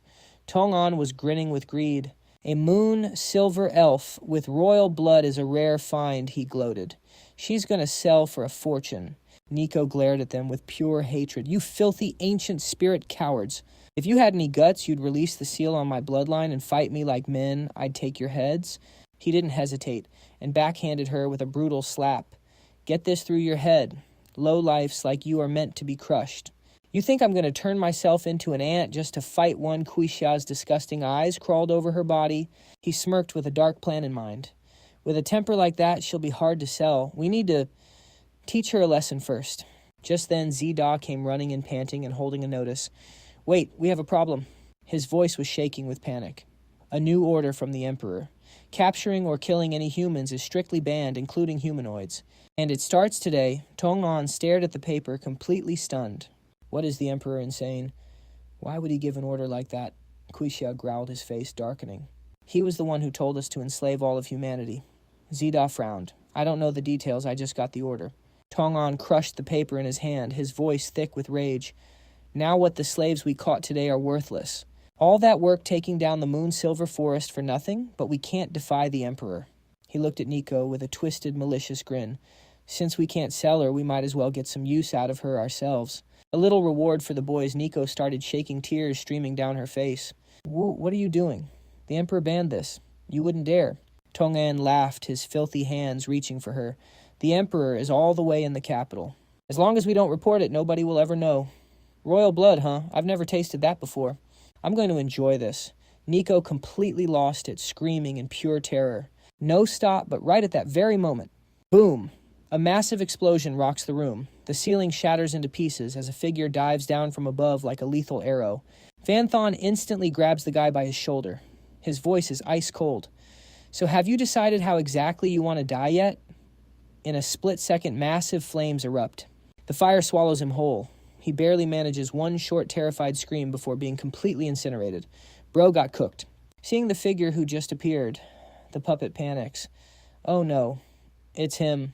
Tong-an was grinning with greed. "A moon silver elf with royal blood is a rare find," he gloated. "She's going to sell for a fortune." Nico glared at them with pure hatred. "You filthy ancient spirit cowards. If you had any guts, you'd release the seal on my bloodline and fight me like men. I'd take your heads." He didn't hesitate and backhanded her with a brutal slap. "Get this through your head. Lowlifes like you are meant to be crushed. You think I'm going to turn myself into an ant just to fight one?" Kuisha's disgusting eyes crawled over her body. He smirked with a dark plan in mind. "With a temper like that, she'll be hard to sell. We need to teach her a lesson first." Just then, Zida came running and panting and holding a notice. "Wait, we have a problem." His voice was shaking with panic. "A new order from the Emperor. Capturing or killing any humans is strictly banned, including humanoids. And it starts today." Tong-an stared at the paper, completely stunned. "What, is the Emperor insane? Why would he give an order like that?" Kuixia growled, his face darkening. "He was the one who told us to enslave all of humanity." Zida frowned. "I don't know the details, I just got the order." Tong-an crushed the paper in his hand, his voice thick with rage. "Now what the slaves we caught today are worthless. All that work taking down the moon silver forest for nothing, but we can't defy the Emperor." He looked at Nico with a twisted, malicious grin. "Since we can't sell her, we might as well get some use out of her ourselves." A little reward for the boys, Nico started shaking, tears streaming down her face. What are you doing? The Emperor banned this. You wouldn't dare." Tong-an laughed, his filthy hands reaching for her. "The Emperor is all the way in the capital. As long as we don't report it, nobody will ever know." "Royal blood, huh? I've never tasted that before. I'm going to enjoy this." Nico completely lost it, screaming in pure terror. No stop, but right at that very moment. Boom! A massive explosion rocks the room. The ceiling shatters into pieces as a figure dives down from above like a lethal arrow. Van Thon instantly grabs the guy by his shoulder. His voice is ice cold. "So have you decided how exactly you want to die yet?" In a split second, massive flames erupt. The fire swallows him whole. He barely manages one short, terrified scream before being completely incinerated. Bro got cooked. Seeing the figure who just appeared, the puppet panics. "Oh no, it's him.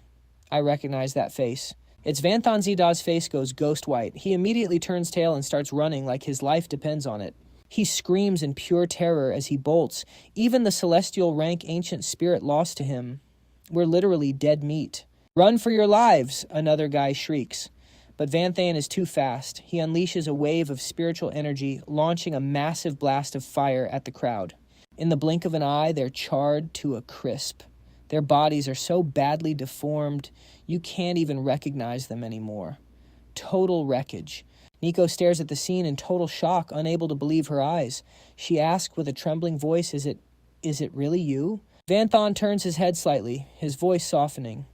I recognize that face." It's Van Thon Zidaw's face goes ghost white. He immediately turns tail and starts running like his life depends on it. He screams in pure terror as he bolts. Even the celestial rank ancient spirit lost to him. We're literally dead meat. "Run for your lives," another guy shrieks. But Van Thane is too fast. He unleashes a wave of spiritual energy, launching a massive blast of fire at the crowd. In the blink of an eye, they're charred to a crisp. Their bodies are so badly deformed, you can't even recognize them anymore. Total wreckage. Nico stares at the scene in total shock, unable to believe her eyes. She asks with a trembling voice, Is it really you?" Van Thon turns his head slightly, his voice softening.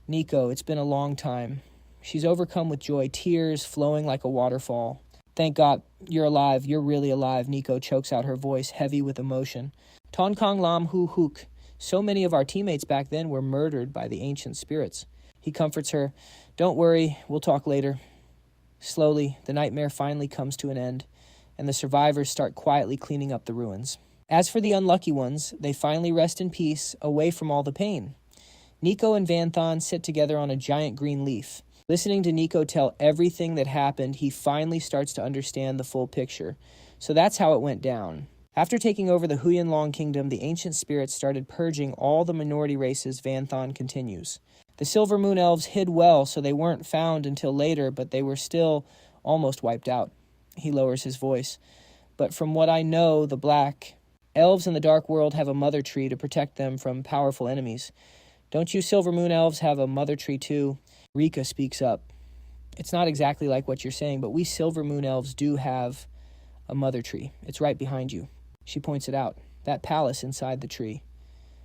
"Nico, it's been a long time." She's overcome with joy, tears flowing like a waterfall. "Thank God, you're alive. You're really alive," Nico chokes out her voice, heavy with emotion. "Ton Kong Lam Hu Hook. So many of our teammates back then were murdered by the ancient spirits." He comforts her. "Don't worry, we'll talk later." Slowly, the nightmare finally comes to an end, and the survivors start quietly cleaning up the ruins. As for the unlucky ones, they finally rest in peace, away from all the pain. Nico and Van Thon sit together on a giant green leaf. Listening to Nico tell everything that happened, he finally starts to understand the full picture. So that's how it went down. After taking over the Huyan Long Kingdom, the ancient spirits started purging all the minority races. Van Thon continues. The Silver Moon Elves hid well, so they weren't found until later, but they were still almost wiped out. He lowers his voice. "But from what I know, the Black Elves in the Dark World have a mother tree to protect them from powerful enemies. Don't you Silver Moon Elves have a mother tree too?" Rika speaks up. "It's not exactly like what you're saying, but we Silver Moon Elves do have a mother tree. It's right behind you." She points it out. That palace inside the tree.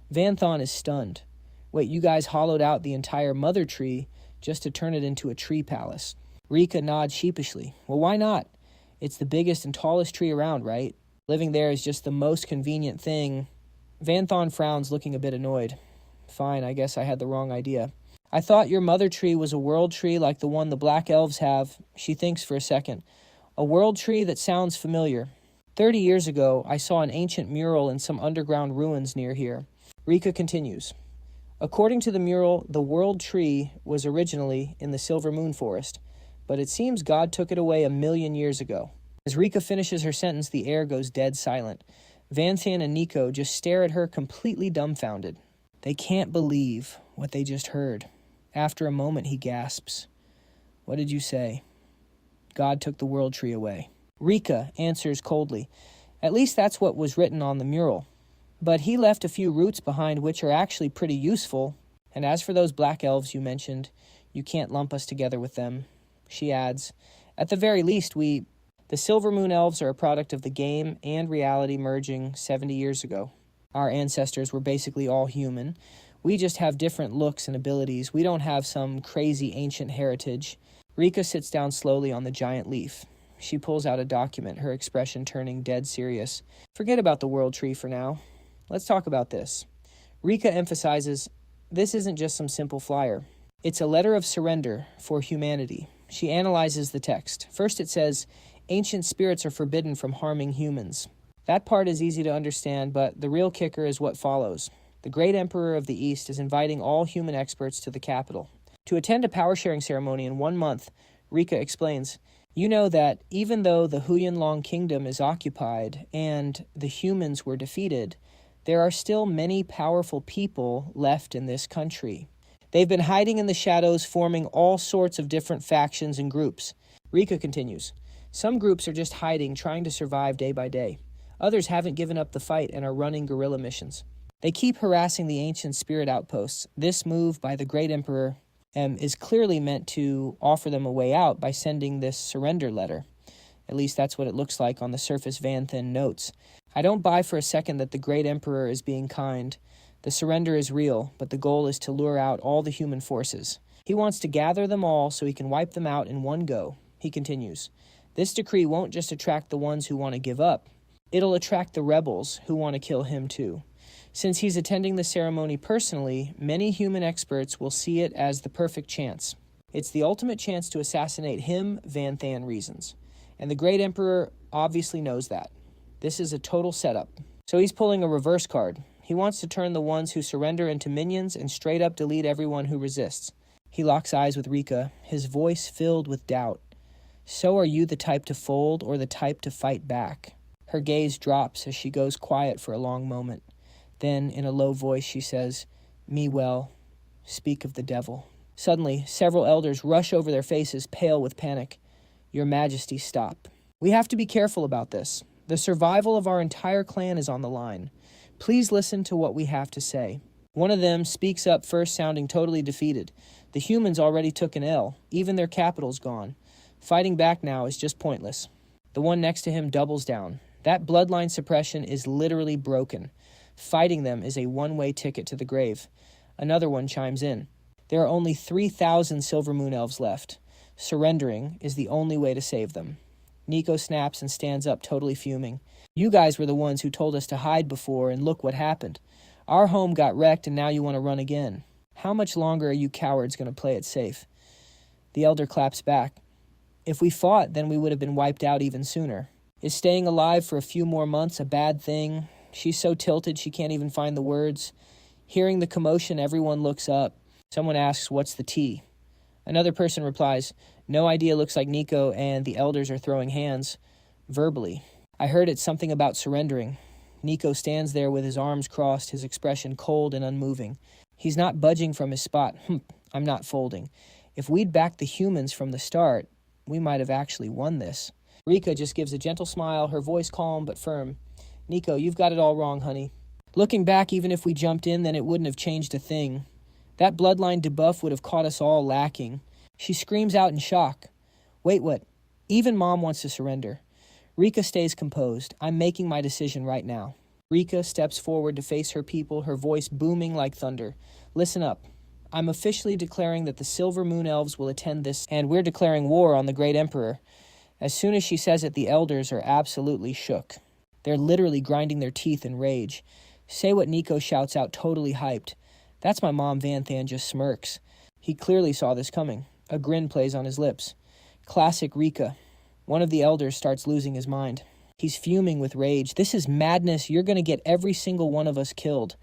Van Thon is stunned. "Wait, you guys hollowed out the entire mother tree just to turn it into a tree palace?" Rika nods sheepishly. "Well, why not? It's the biggest and tallest tree around, right? Living there is just the most convenient thing." Van Thon frowns, looking a bit annoyed. "Fine, I guess I had the wrong idea. I thought your mother tree was a world tree like the one the Black Elves have." She thinks for a second. "A world tree that sounds familiar. 30 years ago, I saw an ancient mural in some underground ruins near here." Rika continues. "According to the mural, the world tree was originally in the Silver Moon Forest, but it seems God took it away 1,000,000 years ago." As Rika finishes her sentence, the air goes dead silent. Van Than and Nico just stare at her completely dumbfounded. They can't believe what they just heard. After a moment, he gasps. "What did you say?" "God took the world tree away." Rika answers coldly. "At least that's what was written on the mural. But he left a few roots behind which are actually pretty useful. And as for those Black Elves you mentioned, you can't lump us together with them." She adds, "At the very least, the Silver Moon Elves are a product of the game and reality merging 70 years ago. Our ancestors were basically all human. We just have different looks and abilities. We don't have some crazy ancient heritage." Rika sits down slowly on the giant leaf. She pulls out a document, her expression turning dead serious. "Forget about the world tree for now. Let's talk about this." Rika emphasizes, "This isn't just some simple flyer. It's a letter of surrender for humanity." She analyzes the text. First it says, "Ancient spirits are forbidden from harming humans." That part is easy to understand, but the real kicker is what follows. The Great Emperor of the East is inviting all human experts to the capital to attend a power-sharing ceremony in 1 month. Rika explains, "You know that even though the Huyan Long Kingdom is occupied and the humans were defeated, there are still many powerful people left in this country. They've been hiding in the shadows, forming all sorts of different factions and groups." Rika continues, "Some groups are just hiding, trying to survive day by day. Others haven't given up the fight and are running guerrilla missions. They keep harassing the ancient spirit outposts. This move by the Great Emperor is clearly meant to offer them a way out by sending this surrender letter. At least that's what it looks like on the surface." Van Than notes, "I don't buy for a second that the Great Emperor is being kind. The surrender is real, but the goal is to lure out all the human forces. He wants to gather them all so he can wipe them out in one go. He continues, "This decree won't just attract the ones who want to give up. It'll attract the rebels who want to kill him too. Since he's attending the ceremony personally, many human experts will see it as the perfect chance. It's the ultimate chance to assassinate him, Van Than reasons. And the Great Emperor obviously knows that. This is a total setup. So he's pulling a reverse card. He wants to turn the ones who surrender into minions and straight up delete everyone who resists." He locks eyes with Rika, his voice filled with doubt. "So are you the type to fold or the type to fight back?" Her gaze drops as she goes quiet for a long moment. Then, in a low voice, she says, "Me well, speak of the devil." Suddenly, several elders rush over their faces, pale with panic. "Your Majesty, stop. We have to be careful about this. The survival of our entire clan is on the line. Please listen to what we have to say." One of them speaks up first, sounding totally defeated. "The humans already took an L. Even their capital's gone. Fighting back now is just pointless." The one next to him doubles down. "That bloodline suppression is literally broken. Fighting them is a one-way ticket to the grave." Another one chimes in. "There are only 3,000 Silver Moon Elves left. Surrendering is the only way to save them." Nico snaps and stands up, totally fuming. "You guys were the ones who told us to hide before, and look what happened. Our home got wrecked, and now you want to run again. How much longer are you cowards going to play it safe?" The elder claps back. "If we fought, then we would have been wiped out even sooner. Is staying alive for a few more months a bad thing?" She's so tilted she can't even find the words. Hearing the commotion, everyone looks up. Someone asks, "What's the tea?" Another person replies, "No idea, looks like Nico," and the elders are throwing hands, verbally. "I heard it's something about surrendering." Nico stands there with his arms crossed, his expression cold and unmoving. He's not budging from his spot. "I'm not folding. If we'd backed the humans from the start, we might have actually won this." Rika just gives a gentle smile, her voice calm but firm. "Nico, you've got it all wrong, honey. Looking back, even if we jumped in, then it wouldn't have changed a thing. That bloodline debuff would have caught us all lacking." She screams out in shock. "Wait, what? Even Mom wants to surrender." Rika stays composed. "I'm making my decision right now." Rika steps forward to face her people, her voice booming like thunder. "Listen up. I'm officially declaring that the Silver Moon Elves will attend this, and we're declaring war on the Great Emperor." As soon as she says it, the elders are absolutely shook. They're literally grinding their teeth in rage. "Say what?" Nico shouts out, totally hyped. "That's my mom." Van Than just smirks. He clearly saw this coming. A grin plays on his lips. Classic Rika. One of the elders starts losing his mind. He's fuming with rage. "This is madness. You're going to get every single one of us killed."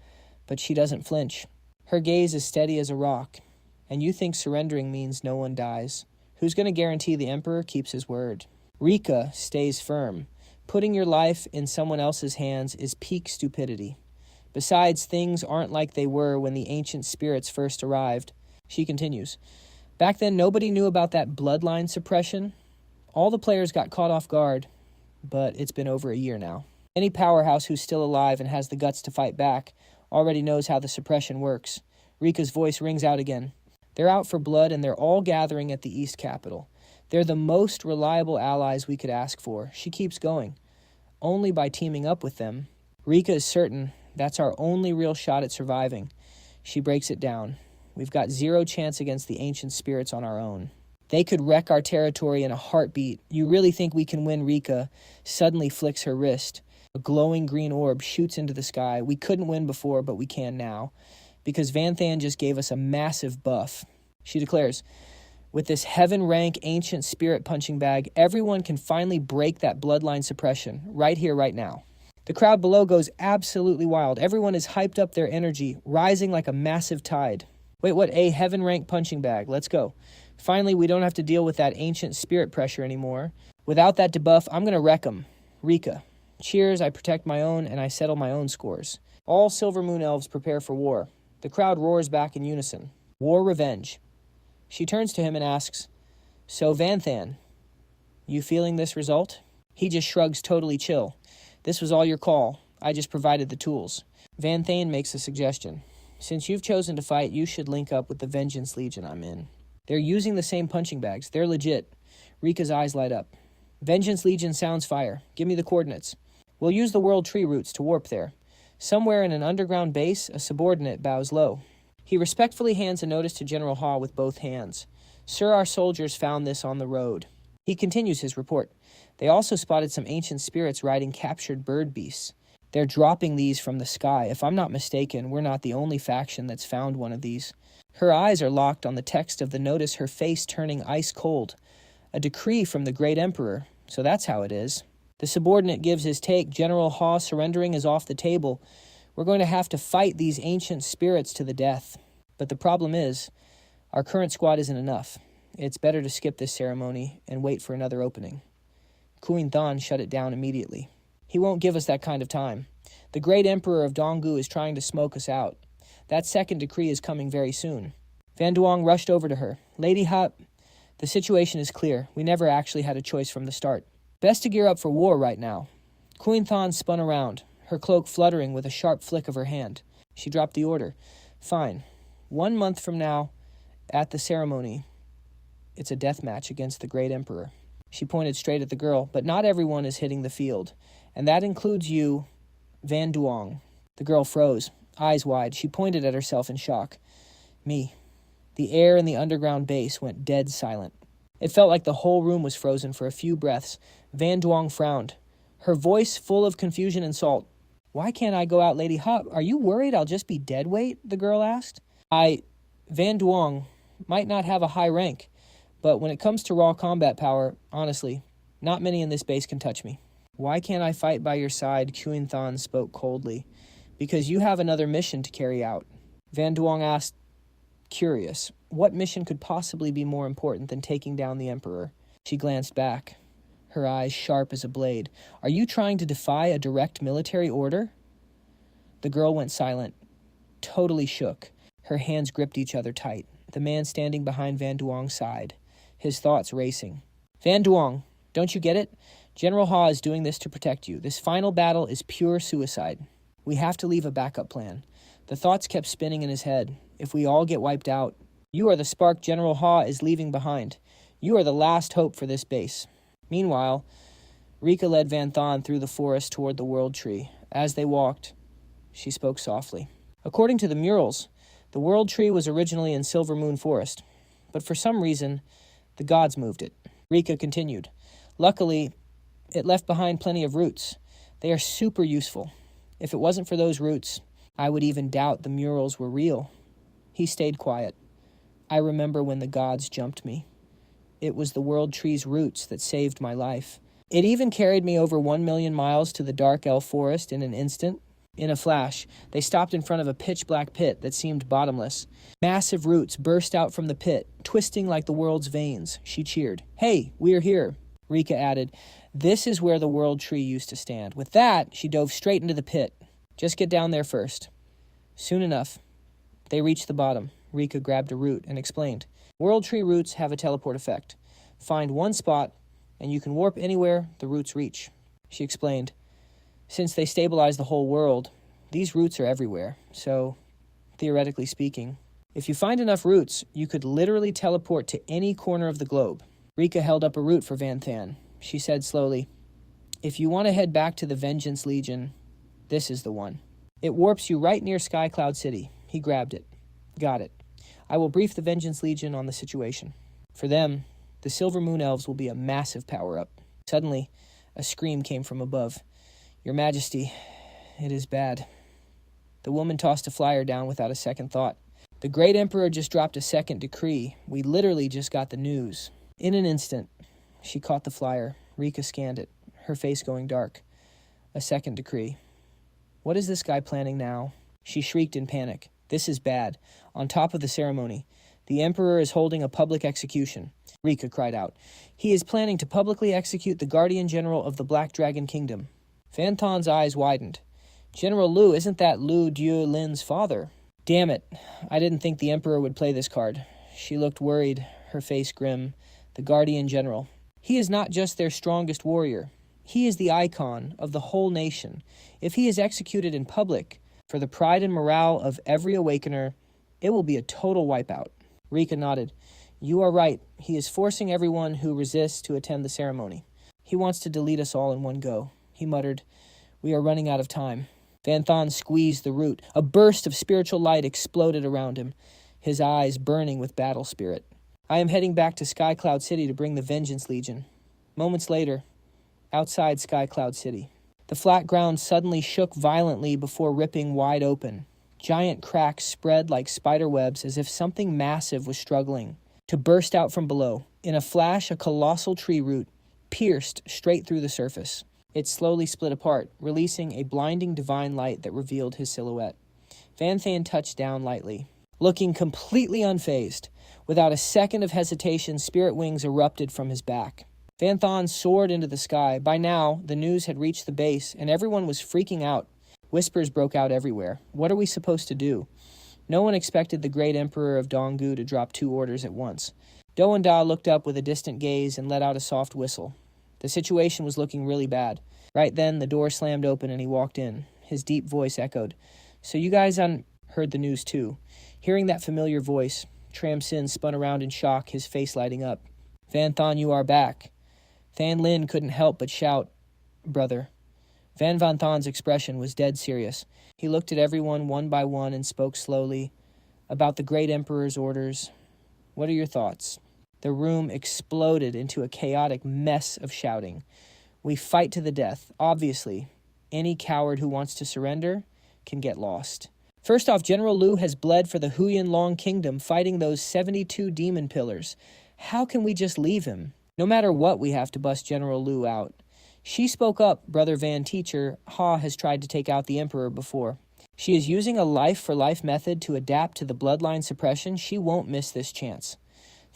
But she doesn't flinch. Her gaze is steady as a rock. "And you think surrendering means no one dies? Who's going to guarantee the Emperor keeps his word?" Rika stays firm. Putting your life in someone else's hands is peak stupidity. Besides, things aren't like they were when the ancient spirits first arrived. She continues, "Back then, nobody knew about that bloodline suppression. All the players got caught off guard, but it's been over a year now. Any powerhouse who's still alive and has the guts to fight back already knows how the suppression works." Rika's voice rings out again. "They're out for blood, and they're all gathering at the East Capital. They're the most reliable allies we could ask for." She keeps going. "Only by teaming up with them. Rika is certain that's our only real shot at surviving." She breaks it down. "We've got zero chance against the ancient spirits on our own. They could wreck our territory in a heartbeat. You really think we can win?" Rika suddenly flicks her wrist. A glowing green orb shoots into the sky. "We couldn't win before, but we can now, because Van Than just gave us a massive buff." She declares, "With this heaven-rank ancient spirit punching bag, everyone can finally break that bloodline suppression, right here, right now." The crowd below goes absolutely wild. Everyone is hyped up, their energy rising like a massive tide. "Wait, what? A heaven-rank punching bag. Let's go. Finally, we don't have to deal with that ancient spirit pressure anymore. Without that debuff, I'm going to wreck them." Rika, "Cheers, I protect my own, and I settle my own scores." All Silver Moon Elves prepare for war. The crowd roars back in unison. "War revenge." She turns to him and asks, "So Van Than, you feeling this result?" He just shrugs, totally chill. "This was all your call. I just provided the tools." Van Than makes a suggestion. "Since you've chosen to fight, you should link up with the Vengeance Legion I'm in. They're using the same punching bags. They're legit." Rika's eyes light up. "Vengeance Legion sounds fire. Give me the coordinates. We'll use the World Tree routes to warp there. Somewhere in an underground base, a subordinate bows low. He respectfully hands a notice to General Ha with both hands. Sir, our soldiers found this on the road. He continues his report. They also spotted some ancient spirits riding captured bird beasts. They're dropping these from the sky. If I'm not mistaken, we're not the only faction that's found one of these. Her eyes are locked on the text of the notice, her face turning ice cold. A decree from the great emperor. So that's how it is. The subordinate gives his take. General Ha surrendering is off the table. We're going to have to fight these ancient spirits to the death. But the problem is, our current squad isn't enough. It's better to skip this ceremony and wait for another opening. Kuin Than shut it down immediately. He won't give us that kind of time. The great emperor of Donggu is trying to smoke us out. That second decree is coming very soon. Van Duong rushed over to her. Lady Ha, the situation is clear. We never actually had a choice from the start. Best to gear up for war right now. Kuin Than spun around, her cloak fluttering with a sharp flick of her hand. She dropped the order. Fine. 1 month from now, at the ceremony, it's a death match against the great emperor. She pointed straight at the girl, but not everyone is hitting the field. And that includes you, Van Duong. The girl froze, eyes wide. She pointed at herself in shock. Me. The air in the underground base went dead silent. It felt like the whole room was frozen for a few breaths. Van Duong frowned, her voice full of confusion and salt. Why can't I go out, Lady Ha? Are you worried I'll just be dead weight? The girl asked. Van Duong might not have a high rank, but when it comes to raw combat power, honestly, not many in this base can touch me. Why can't I fight by your side? Kuin Than spoke coldly. Because you have another mission to carry out. Van Duong asked, curious, what mission could possibly be more important than taking down the Emperor? She glanced back, her eyes sharp as a blade. Are you trying to defy a direct military order? The girl went silent, totally shook. Her hands gripped each other tight. The man standing behind Van Duong sighed, his thoughts racing. Van Duong, don't you get it? General Ha is doing this to protect you. This final battle is pure suicide. We have to leave a backup plan. The thoughts kept spinning in his head. If we all get wiped out, you are the spark General Ha is leaving behind. You are the last hope for this base. Meanwhile, Rika led Van Than through the forest toward the World Tree. As they walked, she spoke softly. According to the murals, the World Tree was originally in Silver Moon Forest, but for some reason, the gods moved it. Rika continued. Luckily, it left behind plenty of roots. They are super useful. If it wasn't for those roots, I would even doubt the murals were real. He stayed quiet. I remember when the gods jumped me. It was the World Tree's roots that saved my life. It even carried me over 1 million miles to the Dark Elf Forest in an instant. In a flash, they stopped in front of a pitch-black pit that seemed bottomless. Massive roots burst out from the pit, twisting like the world's veins. She cheered. Hey, we're here. Rika added, this is where the World Tree used to stand. With that, she dove straight into the pit. Just get down there first. Soon enough, they reached the bottom. Rika grabbed a root and explained. World Tree roots have a teleport effect. Find one spot, and you can warp anywhere the roots reach. She explained. Since they stabilize the whole world, these roots are everywhere. So, theoretically speaking, if you find enough roots, you could literally teleport to any corner of the globe. Rika held up a root for Van Than. She said slowly, if you want to head back to the Vengeance Legion, this is the one. It warps you right near Sky Cloud City. He grabbed it. Got it. I will brief the Vengeance Legion on the situation. For them, the Silver Moon Elves will be a massive power-up. Suddenly, a scream came from above. Your Majesty, it is bad. The woman tossed a flyer down without a second thought. The great emperor just dropped a second decree. We literally just got the news. In an instant, she caught the flyer. Rika scanned it, her face going dark. A second decree. What is this guy planning now? She shrieked in panic. This is bad. On top of the ceremony, the emperor is holding a public execution. Rika cried out. He is planning to publicly execute the guardian general of the Black Dragon Kingdom. Van Than's eyes widened. General Lu, isn't that Lu Duolin's father? Damn it. I didn't think the emperor would play this card. She looked worried, her face grim. The guardian general. He is not just their strongest warrior. He is the icon of the whole nation. If he is executed in public, for the pride and morale of every awakener, it will be a total wipeout. Rika nodded. You are right. He is forcing everyone who resists to attend the ceremony. He wants to delete us all in one go. He muttered, we are running out of time. Van Thon squeezed the root. A burst of spiritual light exploded around him, his eyes burning with battle spirit. I am heading back to Sky Cloud City to bring the Vengeance Legion. Moments later, outside Sky Cloud City. The flat ground suddenly shook violently before ripping wide open. Giant cracks spread like spider webs as if something massive was struggling to burst out from below. In a flash, a colossal tree root pierced straight through the surface. It slowly split apart, releasing a blinding divine light that revealed his silhouette. Van Than touched down lightly, looking completely unfazed. Without a second of hesitation, spirit wings erupted from his back. Van Thon soared into the sky. By now, the news had reached the base, and everyone was freaking out. Whispers broke out everywhere. What are we supposed to do? No one expected the great emperor of Donggu to drop 2 orders at once. Do and Da looked up with a distant gaze and let out a soft whistle. The situation was looking really bad. Right then, the door slammed open and he walked in. His deep voice echoed. So you guys heard the news too. Hearing that familiar voice, Tram Sin spun around in shock, his face lighting up. Van Thon, you are back. Than Lin couldn't help but shout, brother. Van Thon's expression was dead serious. He looked at everyone one by one and spoke slowly. About the great emperor's orders. What are your thoughts? The room exploded into a chaotic mess of shouting. We fight to the death. Obviously, any coward who wants to surrender can get lost. First off, General Liu has bled for the Huyan Long Kingdom fighting those 72 demon pillars. How can we just leave him? No matter what, we have to bust General Liu out. She spoke up, Brother Van Teacher. Ha has tried to take out the Emperor before. She is using a life-for-life method to adapt to the bloodline suppression. She won't miss this chance.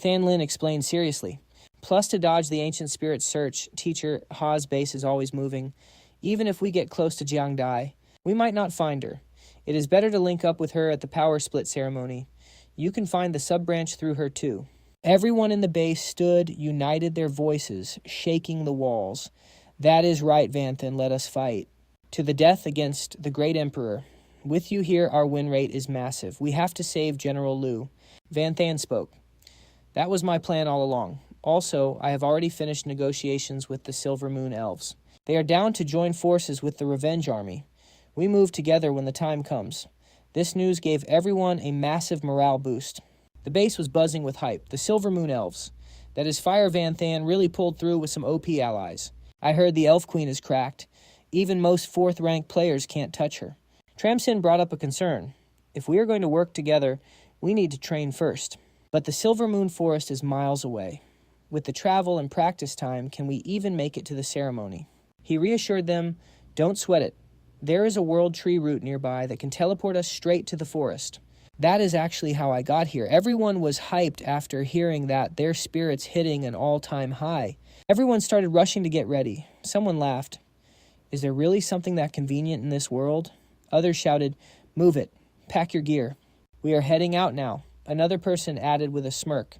Than Lin explained seriously. Plus, to dodge the ancient spirit's search, Teacher, Ha's base is always moving. Even if we get close to Jiangdai, we might not find her. It is better to link up with her at the power split ceremony. You can find the sub-branch through her too. Everyone in the base stood, united their voices, shaking the walls. That is right, Vanthan, let us fight. To the death against the great emperor. With you here, our win rate is massive. We have to save General Liu. Vanthan spoke. That was my plan all along. Also, I have already finished negotiations with the Silver Moon Elves. They are down to join forces with the Revenge Army. We move together when the time comes. This news gave everyone a massive morale boost. The base was buzzing with hype. The Silver Moon Elves. That is, Fire Vanthan really pulled through with some OP allies. I heard the Elf Queen is cracked. Even most 4th-ranked players can't touch her. Tramsin brought up a concern. If we are going to work together, we need to train first. But the Silver Moon Forest is miles away. With the travel and practice time, can we even make it to the ceremony? He reassured them, don't sweat it. There is a world tree root nearby that can teleport us straight to the forest. That is actually how I got here. Everyone was hyped after hearing that, their spirits hitting an all-time high. Everyone started rushing to get ready. Someone laughed. Is there really something that convenient in this world? Others shouted, move it. Pack your gear. We are heading out now. Another person added with a smirk.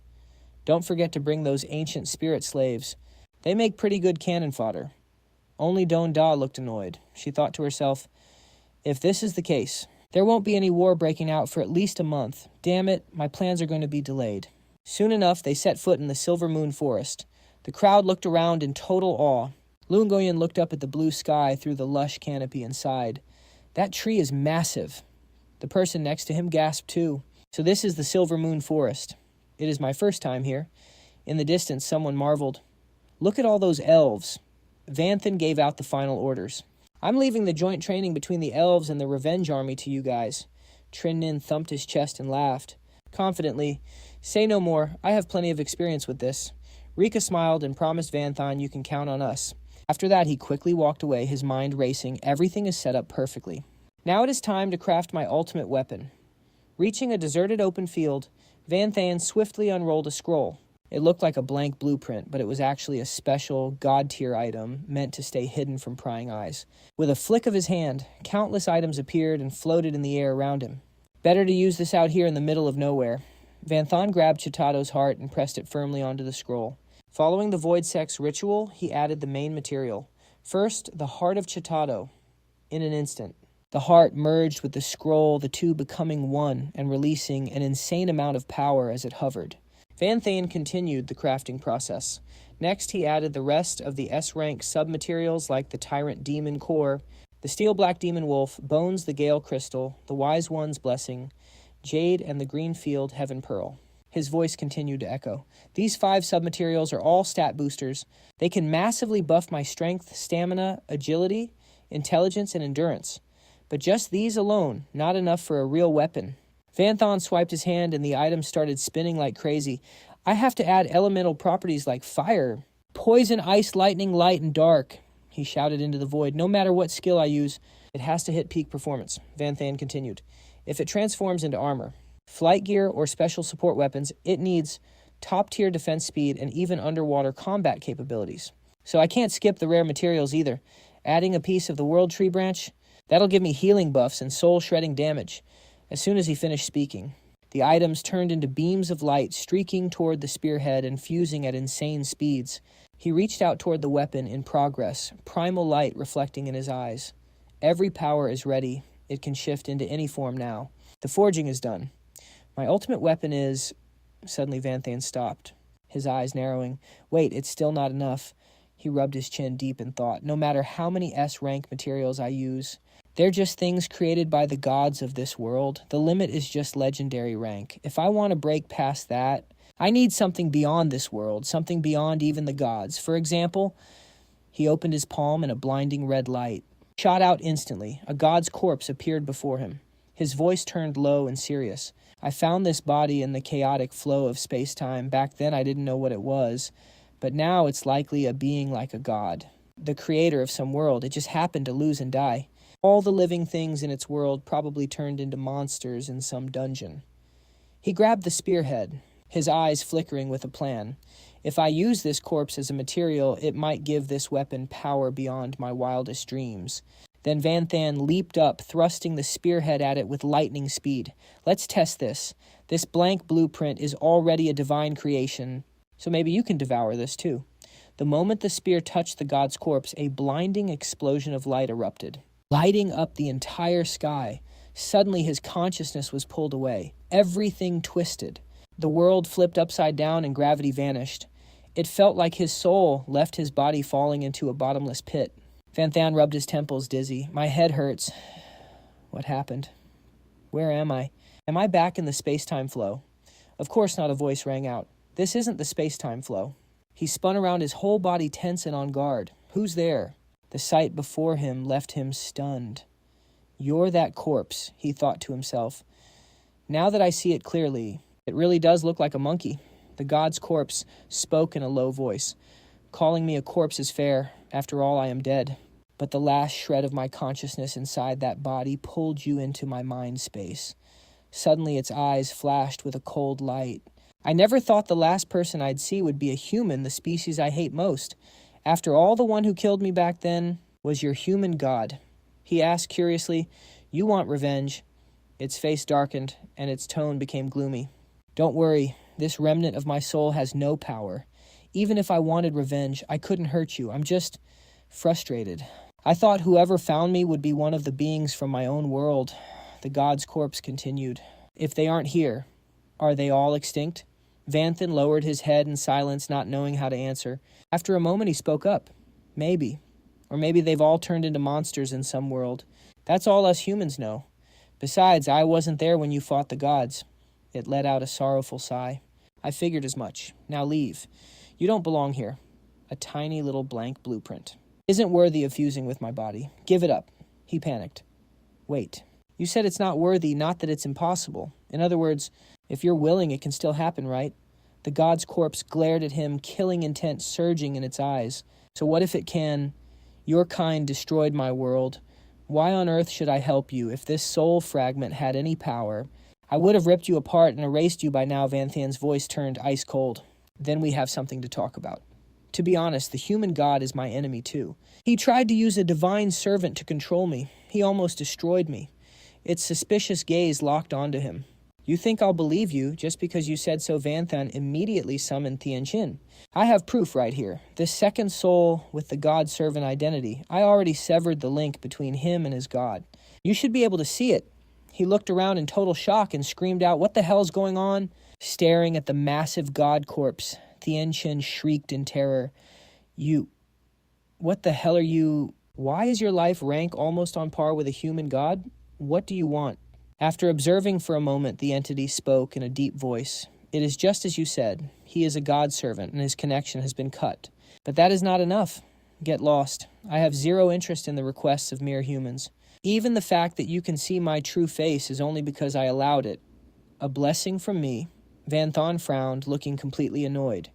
Don't forget to bring those ancient spirit slaves. They make pretty good cannon fodder. Only Don Da looked annoyed. She thought to herself, if this is the case, there won't be any war breaking out for at least a month. Damn it, my plans are going to be delayed. Soon enough, they set foot in the Silver Moon Forest. The crowd looked around in total awe. Lungoyan looked up at the blue sky through the lush canopy and sighed. That tree is massive. The person next to him gasped too. So this is the Silver Moon Forest. It is my first time here. In the distance, someone marveled. Look at all those elves. Vanthan gave out the final orders. I'm leaving the joint training between the elves and the Revenge Army to you guys. Trin-Nin thumped his chest and laughed. Confidently, say no more. I have plenty of experience with this. Rika smiled and promised Vanthan you can count on us. After that, he quickly walked away, his mind racing. Everything is set up perfectly. Now it is time to craft my ultimate weapon. Reaching a deserted open field, Vanthan swiftly unrolled a scroll. It looked like a blank blueprint, but it was actually a special, god-tier item meant to stay hidden from prying eyes. With a flick of his hand, countless items appeared and floated in the air around him. Better to use this out here in the middle of nowhere. Vanthan grabbed Chitado's heart and pressed it firmly onto the scroll. Following the Void Sex ritual, he added the main material. First, the heart of Chitado. In an instant, the heart merged with the scroll, the two becoming one and releasing an insane amount of power as it hovered. Vanthan continued the crafting process. Next, he added the rest of the S-rank submaterials like the Tyrant Demon Core. The steel black demon wolf, bones the gale crystal, the wise one's blessing, jade and the green field heaven pearl. His voice continued to echo. These 5 submaterials are all stat boosters. They can massively buff my strength, stamina, agility, intelligence, and endurance. But just these alone, not enough for a real weapon. Vanthan swiped his hand and the items started spinning like crazy. I have to add elemental properties like fire, poison, ice, lightning, light, and dark. He shouted into the void. No matter what skill I use, it has to hit peak performance. Vanthan continued. If it transforms into armor, flight gear, or special support weapons, it needs top-tier defense speed and even underwater combat capabilities. So I can't skip the rare materials either. Adding a piece of the World Tree branch, that'll give me healing buffs and soul-shredding damage. As soon as he finished speaking, the items turned into beams of light streaking toward the spearhead and fusing at insane speeds. He reached out toward the weapon in progress, primal light reflecting in his eyes. Every power is ready. It can shift into any form now. The forging is done. My ultimate weapon is... Suddenly Vanthan stopped, his eyes narrowing. Wait, it's still not enough. He rubbed his chin deep in thought. No matter how many S-rank materials I use, they're just things created by the gods of this world. The limit is just legendary rank. If I want to break past that, I need something beyond this world, something beyond even the gods. For example, he opened his palm and a blinding red light shot out instantly. A god's corpse appeared before him. His voice turned low and serious. I found this body in the chaotic flow of space-time. Back then I didn't know what it was, but now it's likely a being like a god, the creator of some world. It just happened to lose and die. All the living things in its world probably turned into monsters in some dungeon. He grabbed the spearhead, his eyes flickering with a plan. If I use this corpse as a material, it might give this weapon power beyond my wildest dreams. Then Vanthan leaped up, thrusting the spearhead at it with lightning speed. Let's test this. This blank blueprint is already a divine creation, so maybe you can devour this too. The moment the spear touched the god's corpse, a blinding explosion of light erupted, lighting up the entire sky. Suddenly his consciousness was pulled away. Everything twisted. The world flipped upside down and gravity vanished. It felt like his soul left his body falling into a bottomless pit. Vanthan rubbed his temples, dizzy. My head hurts. What happened? Where am I? Am I back in the space-time flow? Of course not, a voice rang out. This isn't the space-time flow. He spun around, his whole body tense and on guard. Who's there? The sight before him left him stunned. You're that corpse, he thought to himself. Now that I see it clearly, it really does look like a monkey. The god's corpse spoke in a low voice. Calling me a corpse is fair. After all, I am dead. But the last shred of my consciousness inside that body pulled you into my mind space. Suddenly its eyes flashed with a cold light. I never thought the last person I'd see would be a human, the species I hate most. After all, the one who killed me back then was your human god. He asked curiously, You want revenge? Its face darkened, and its tone became gloomy. Don't worry, this remnant of my soul has no power. Even if I wanted revenge, I couldn't hurt you. I'm just frustrated. I thought whoever found me would be one of the beings from my own world. The god's corpse continued. If they aren't here, are they all extinct? Vanthan lowered his head in silence, not knowing how to answer. After a moment, he spoke up. Maybe. Or maybe they've all turned into monsters in some world. That's all us humans know. Besides, I wasn't there when you fought the gods. It let out a sorrowful sigh. I figured as much. Now leave. You don't belong here. A tiny little blank blueprint. Isn't worthy of fusing with my body. Give it up. He panicked. Wait. You said it's not worthy, not that it's impossible. In other words, if you're willing, it can still happen, right? The god's corpse glared at him, killing intent surging in its eyes. So what if it can? Your kind destroyed my world. Why on earth should I help you? If this soul fragment had any power, I would have ripped you apart and erased you by now. Vanthan's voice turned ice cold. Then we have something to talk about. To be honest, the human god is my enemy too. He tried to use a divine servant to control me. He almost destroyed me. Its suspicious gaze locked onto him. You think I'll believe you just because you said so? Vanthan immediately summoned Tianqin. I have proof right here. This second soul with the god-servant identity. I already severed the link between him and his god. You should be able to see it. He looked around in total shock and screamed out, What the hell's going on? Staring at the massive god corpse, Tianqin shrieked in terror. What the hell are you... Why is your life rank almost on par with a human god? What do you want? After observing for a moment, the entity spoke in a deep voice. It is just as you said. He is a god servant, and his connection has been cut. But that is not enough. Get lost. I have zero interest in the requests of mere humans. Even the fact that you can see my true face is only because I allowed it. A blessing from me. Van Thorn frowned, looking completely annoyed.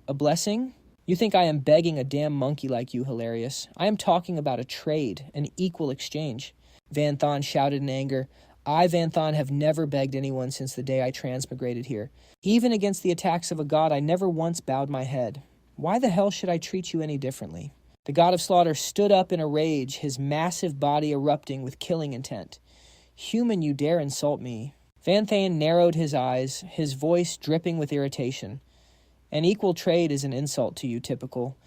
A blessing? You think I am begging a damn monkey like you, Hilarious. I am talking about a trade, an equal exchange. Van Thorn shouted in anger. I, Van Thorn, have never begged anyone since the day I transmigrated here. Even against the attacks of a god, I never once bowed my head. Why the hell should I treat you any differently? The god of slaughter stood up in a rage, his massive body erupting with killing intent. Human, you dare insult me. Van Thane narrowed his eyes, his voice dripping with irritation. An equal trade is an insult to you, Typical.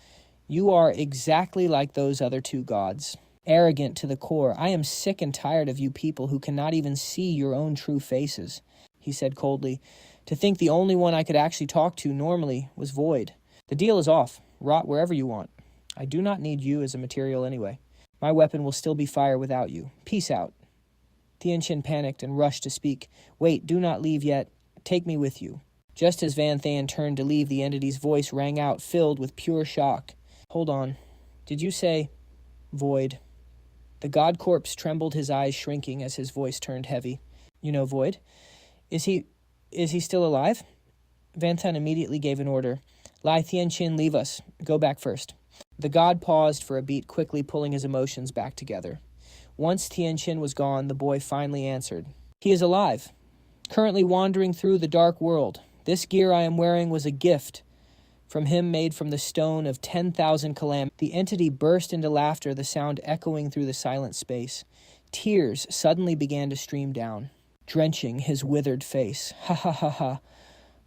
You are exactly like those other two gods. Arrogant to the core. I am sick and tired of you people who cannot even see your own true faces, he said coldly. To think the only one I could actually talk to normally was Void. The deal is off. Rot wherever you want. I do not need you as a material anyway. My weapon will still be fire without you. Peace out. Tianqin panicked and rushed to speak. Wait, do not leave yet. Take me with you. Just as Van Than turned to leave, the entity's voice rang out, filled with pure shock. Hold on. Did you say Void? The god corpse trembled, his eyes shrinking as his voice turned heavy. You know Void? Is he still alive? Van Than immediately gave an order. Lai Tianqin, leave us. Go back first. The god paused for a beat, quickly pulling his emotions back together. Once Tianqin was gone, the boy finally answered. He is alive, currently wandering through the dark world. This gear I am wearing was a gift from him, made from the stone of 10,000 calamities. The entity burst into laughter, the sound echoing through the silent space. Tears suddenly began to stream down, drenching his withered face. Ha ha ha ha.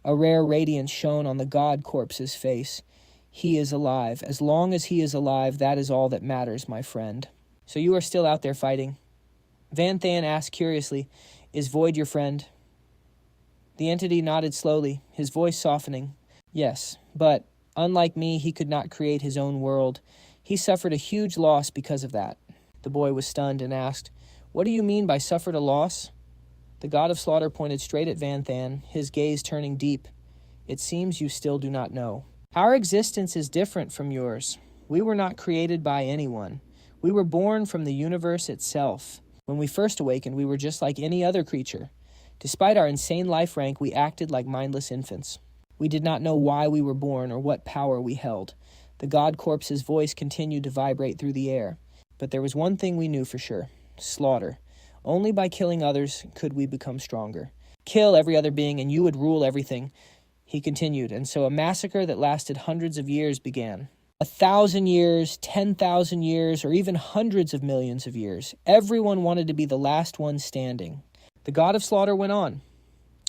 A rare radiance shone on the god corpse's face. He is alive. As long as he is alive, that is all that matters, my friend. So you are still out there fighting? Van Than asked curiously, Is Void your friend? The entity nodded slowly, his voice softening. Yes, but, unlike me, he could not create his own world. He suffered a huge loss because of that. The boy was stunned and asked, What do you mean by suffered a loss? The god of slaughter pointed straight at Van Than, his gaze turning deep. It seems you still do not know. Our existence is different from yours. We were not created by anyone. We were born from the universe itself. When we first awakened, we were just like any other creature. Despite our insane life rank, we acted like mindless infants. We did not know why we were born or what power we held. The god corpse's voice continued to vibrate through the air. But there was one thing we knew for sure. Slaughter. Only by killing others could we become stronger. Kill every other being and you would rule everything. He continued, and so a massacre that lasted hundreds of years began. 1,000 years, 10,000 years, or even hundreds of millions of years. Everyone wanted to be the last one standing. The god of slaughter went on.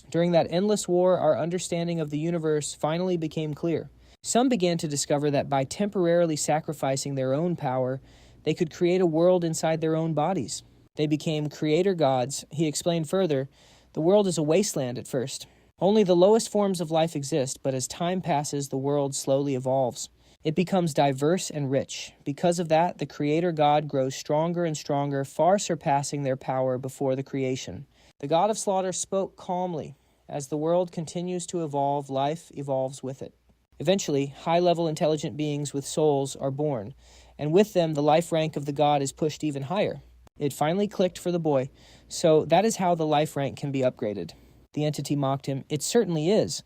During that endless war, our understanding of the universe finally became clear. Some began to discover that by temporarily sacrificing their own power, they could create a world inside their own bodies. They became creator gods. He explained further, the world is a wasteland at first. Only the lowest forms of life exist, but as time passes, the world slowly evolves. It becomes diverse and rich. Because of that, the creator god grows stronger and stronger, far surpassing their power before the creation. The god of slaughter spoke calmly. As the world continues to evolve, life evolves with it. Eventually, high-level intelligent beings with souls are born, and with them the life rank of the god is pushed even higher. It finally clicked for the boy. So that is how the life rank can be upgraded. The entity mocked him. It certainly is.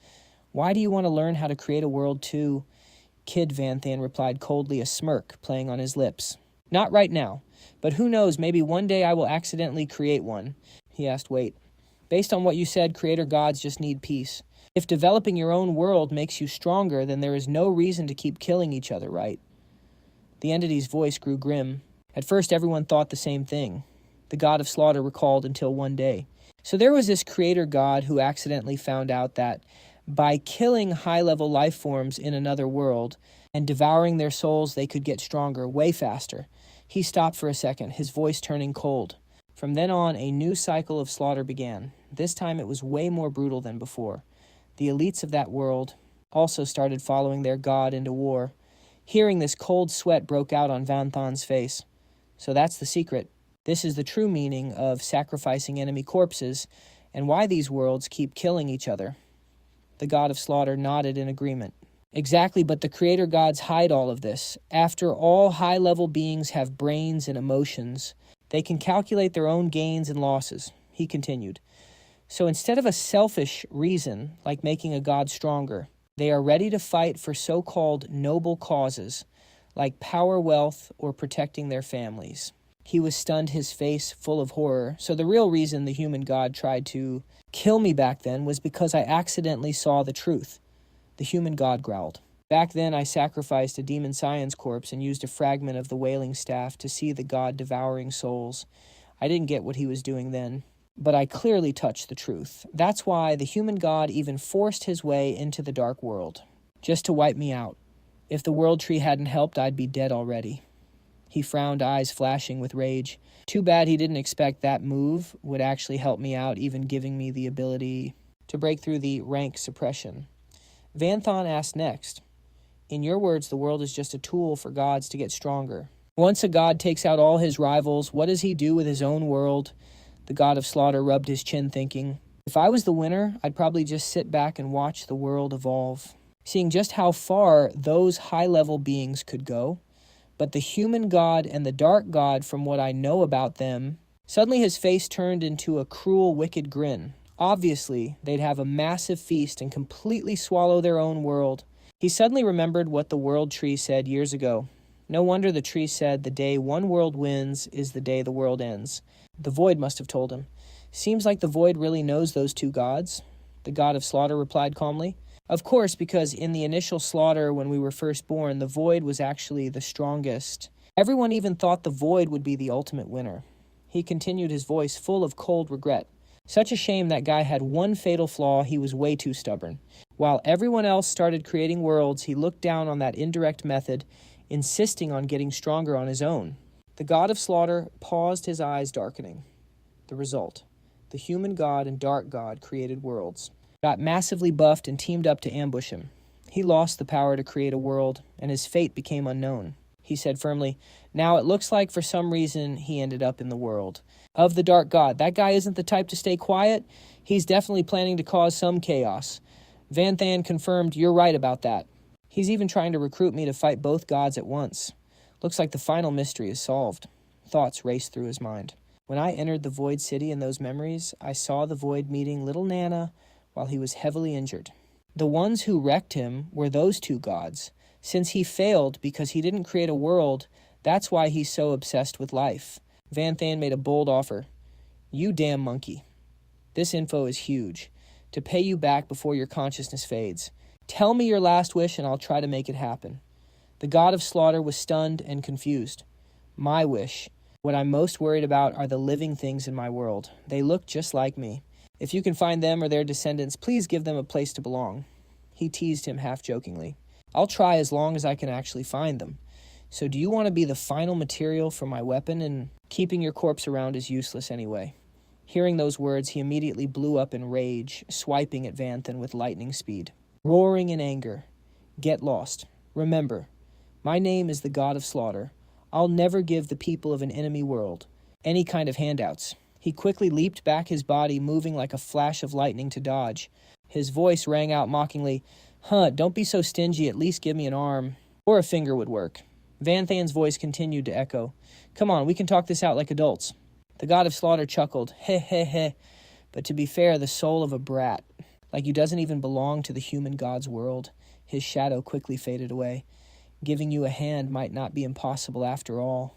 Why do you want to learn how to create a world too? Kid, Van Than replied coldly, a smirk playing on his lips. Not right now, but who knows, maybe one day I will accidentally create one. He asked, wait. Based on what you said, creator gods just need peace. If developing your own world makes you stronger, then there is no reason to keep killing each other, right? The entity's voice grew grim. At first, everyone thought the same thing. The god of slaughter recalled until one day. So there was this creator god who accidentally found out that by killing high-level life forms in another world and devouring their souls, they could get stronger way faster. He stopped for a second, his voice turning cold. From then on, a new cycle of slaughter began. This time it was way more brutal than before. The elites of that world also started following their god into war. Hearing this, cold sweat broke out on Van Than's face. So that's the secret. This is the true meaning of sacrificing enemy corpses and why these worlds keep killing each other. The god of slaughter nodded in agreement. Exactly, but the creator gods hide all of this. After all, high-level beings have brains and emotions. They can calculate their own gains and losses, he continued. So instead of a selfish reason, like making a god stronger, they are ready to fight for so-called noble causes, like power, wealth, or protecting their families. He was stunned, his face full of horror. So the real reason the human god tried to kill me back then was because I accidentally saw the truth. The human god growled. Back then, I sacrificed a demon scion's corpse and used a fragment of the wailing staff to see the god devouring souls. I didn't get what he was doing then, but I clearly touched the truth. That's why the human god even forced his way into the dark world, just to wipe me out. If the world tree hadn't helped, I'd be dead already. He frowned, eyes flashing with rage. Too bad he didn't expect that move would actually help me out, even giving me the ability to break through the rank suppression. Van Than asked next, in your words, the world is just a tool for gods to get stronger. Once a god takes out all his rivals, what does he do with his own world? The god of slaughter rubbed his chin, thinking, if I was the winner, I'd probably just sit back and watch the world evolve, seeing just how far those high-level beings could go. But the human god and the dark god, from what I know about them, suddenly his face turned into a cruel, wicked grin. Obviously, they'd have a massive feast and completely swallow their own world. He suddenly remembered what the world tree said years ago. No wonder the tree said the day one world wins is the day the world ends. The void must have told him. Seems like the void really knows those two gods. The god of slaughter replied calmly. Of course, because in the initial slaughter when we were first born, the void was actually the strongest. Everyone even thought the void would be the ultimate winner. He continued, his voice full of cold regret. Such a shame that guy had one fatal flaw, he was way too stubborn. While everyone else started creating worlds, he looked down on that indirect method, insisting on getting stronger on his own. The god of slaughter paused, his eyes darkening. The result. The human god and dark god created worlds. Got massively buffed and teamed up to ambush him. He lost the power to create a world, and his fate became unknown. He said firmly, now it looks like for some reason he ended up in the world of the dark god. That guy isn't the type to stay quiet. He's definitely planning to cause some chaos. Van Than confirmed, you're right about that. He's even trying to recruit me to fight both gods at once. Looks like the final mystery is solved. Thoughts raced through his mind. When I entered the Void City in those memories, I saw the Void meeting little Nana while he was heavily injured. The ones who wrecked him were those two gods. Since he failed because he didn't create a world, that's why he's so obsessed with life. Van Than made a bold offer. You damn monkey. This info is huge. To pay you back before your consciousness fades. Tell me your last wish and I'll try to make it happen. The god of slaughter was stunned and confused. My wish. What I'm most worried about are the living things in my world. They look just like me. If you can find them or their descendants, please give them a place to belong. He teased him half-jokingly. I'll try as long as I can actually find them. So do you want to be the final material for my weapon? And keeping your corpse around is useless anyway. Hearing those words, he immediately blew up in rage, swiping at Van Than with lightning speed. Roaring in anger. Get lost. Remember, my name is the God of Slaughter. I'll never give the people of an enemy world any kind of handouts. He quickly leaped back, his body moving like a flash of lightning to dodge. His voice rang out mockingly, don't be so stingy, at least give me an arm. Or a finger would work. Van Than's voice continued to echo. Come on, we can talk this out like adults. The God of Slaughter chuckled, heh. But to be fair, the soul of a brat. Like you doesn't even belong to the human god's world. His shadow quickly faded away. Giving you a hand might not be impossible after all.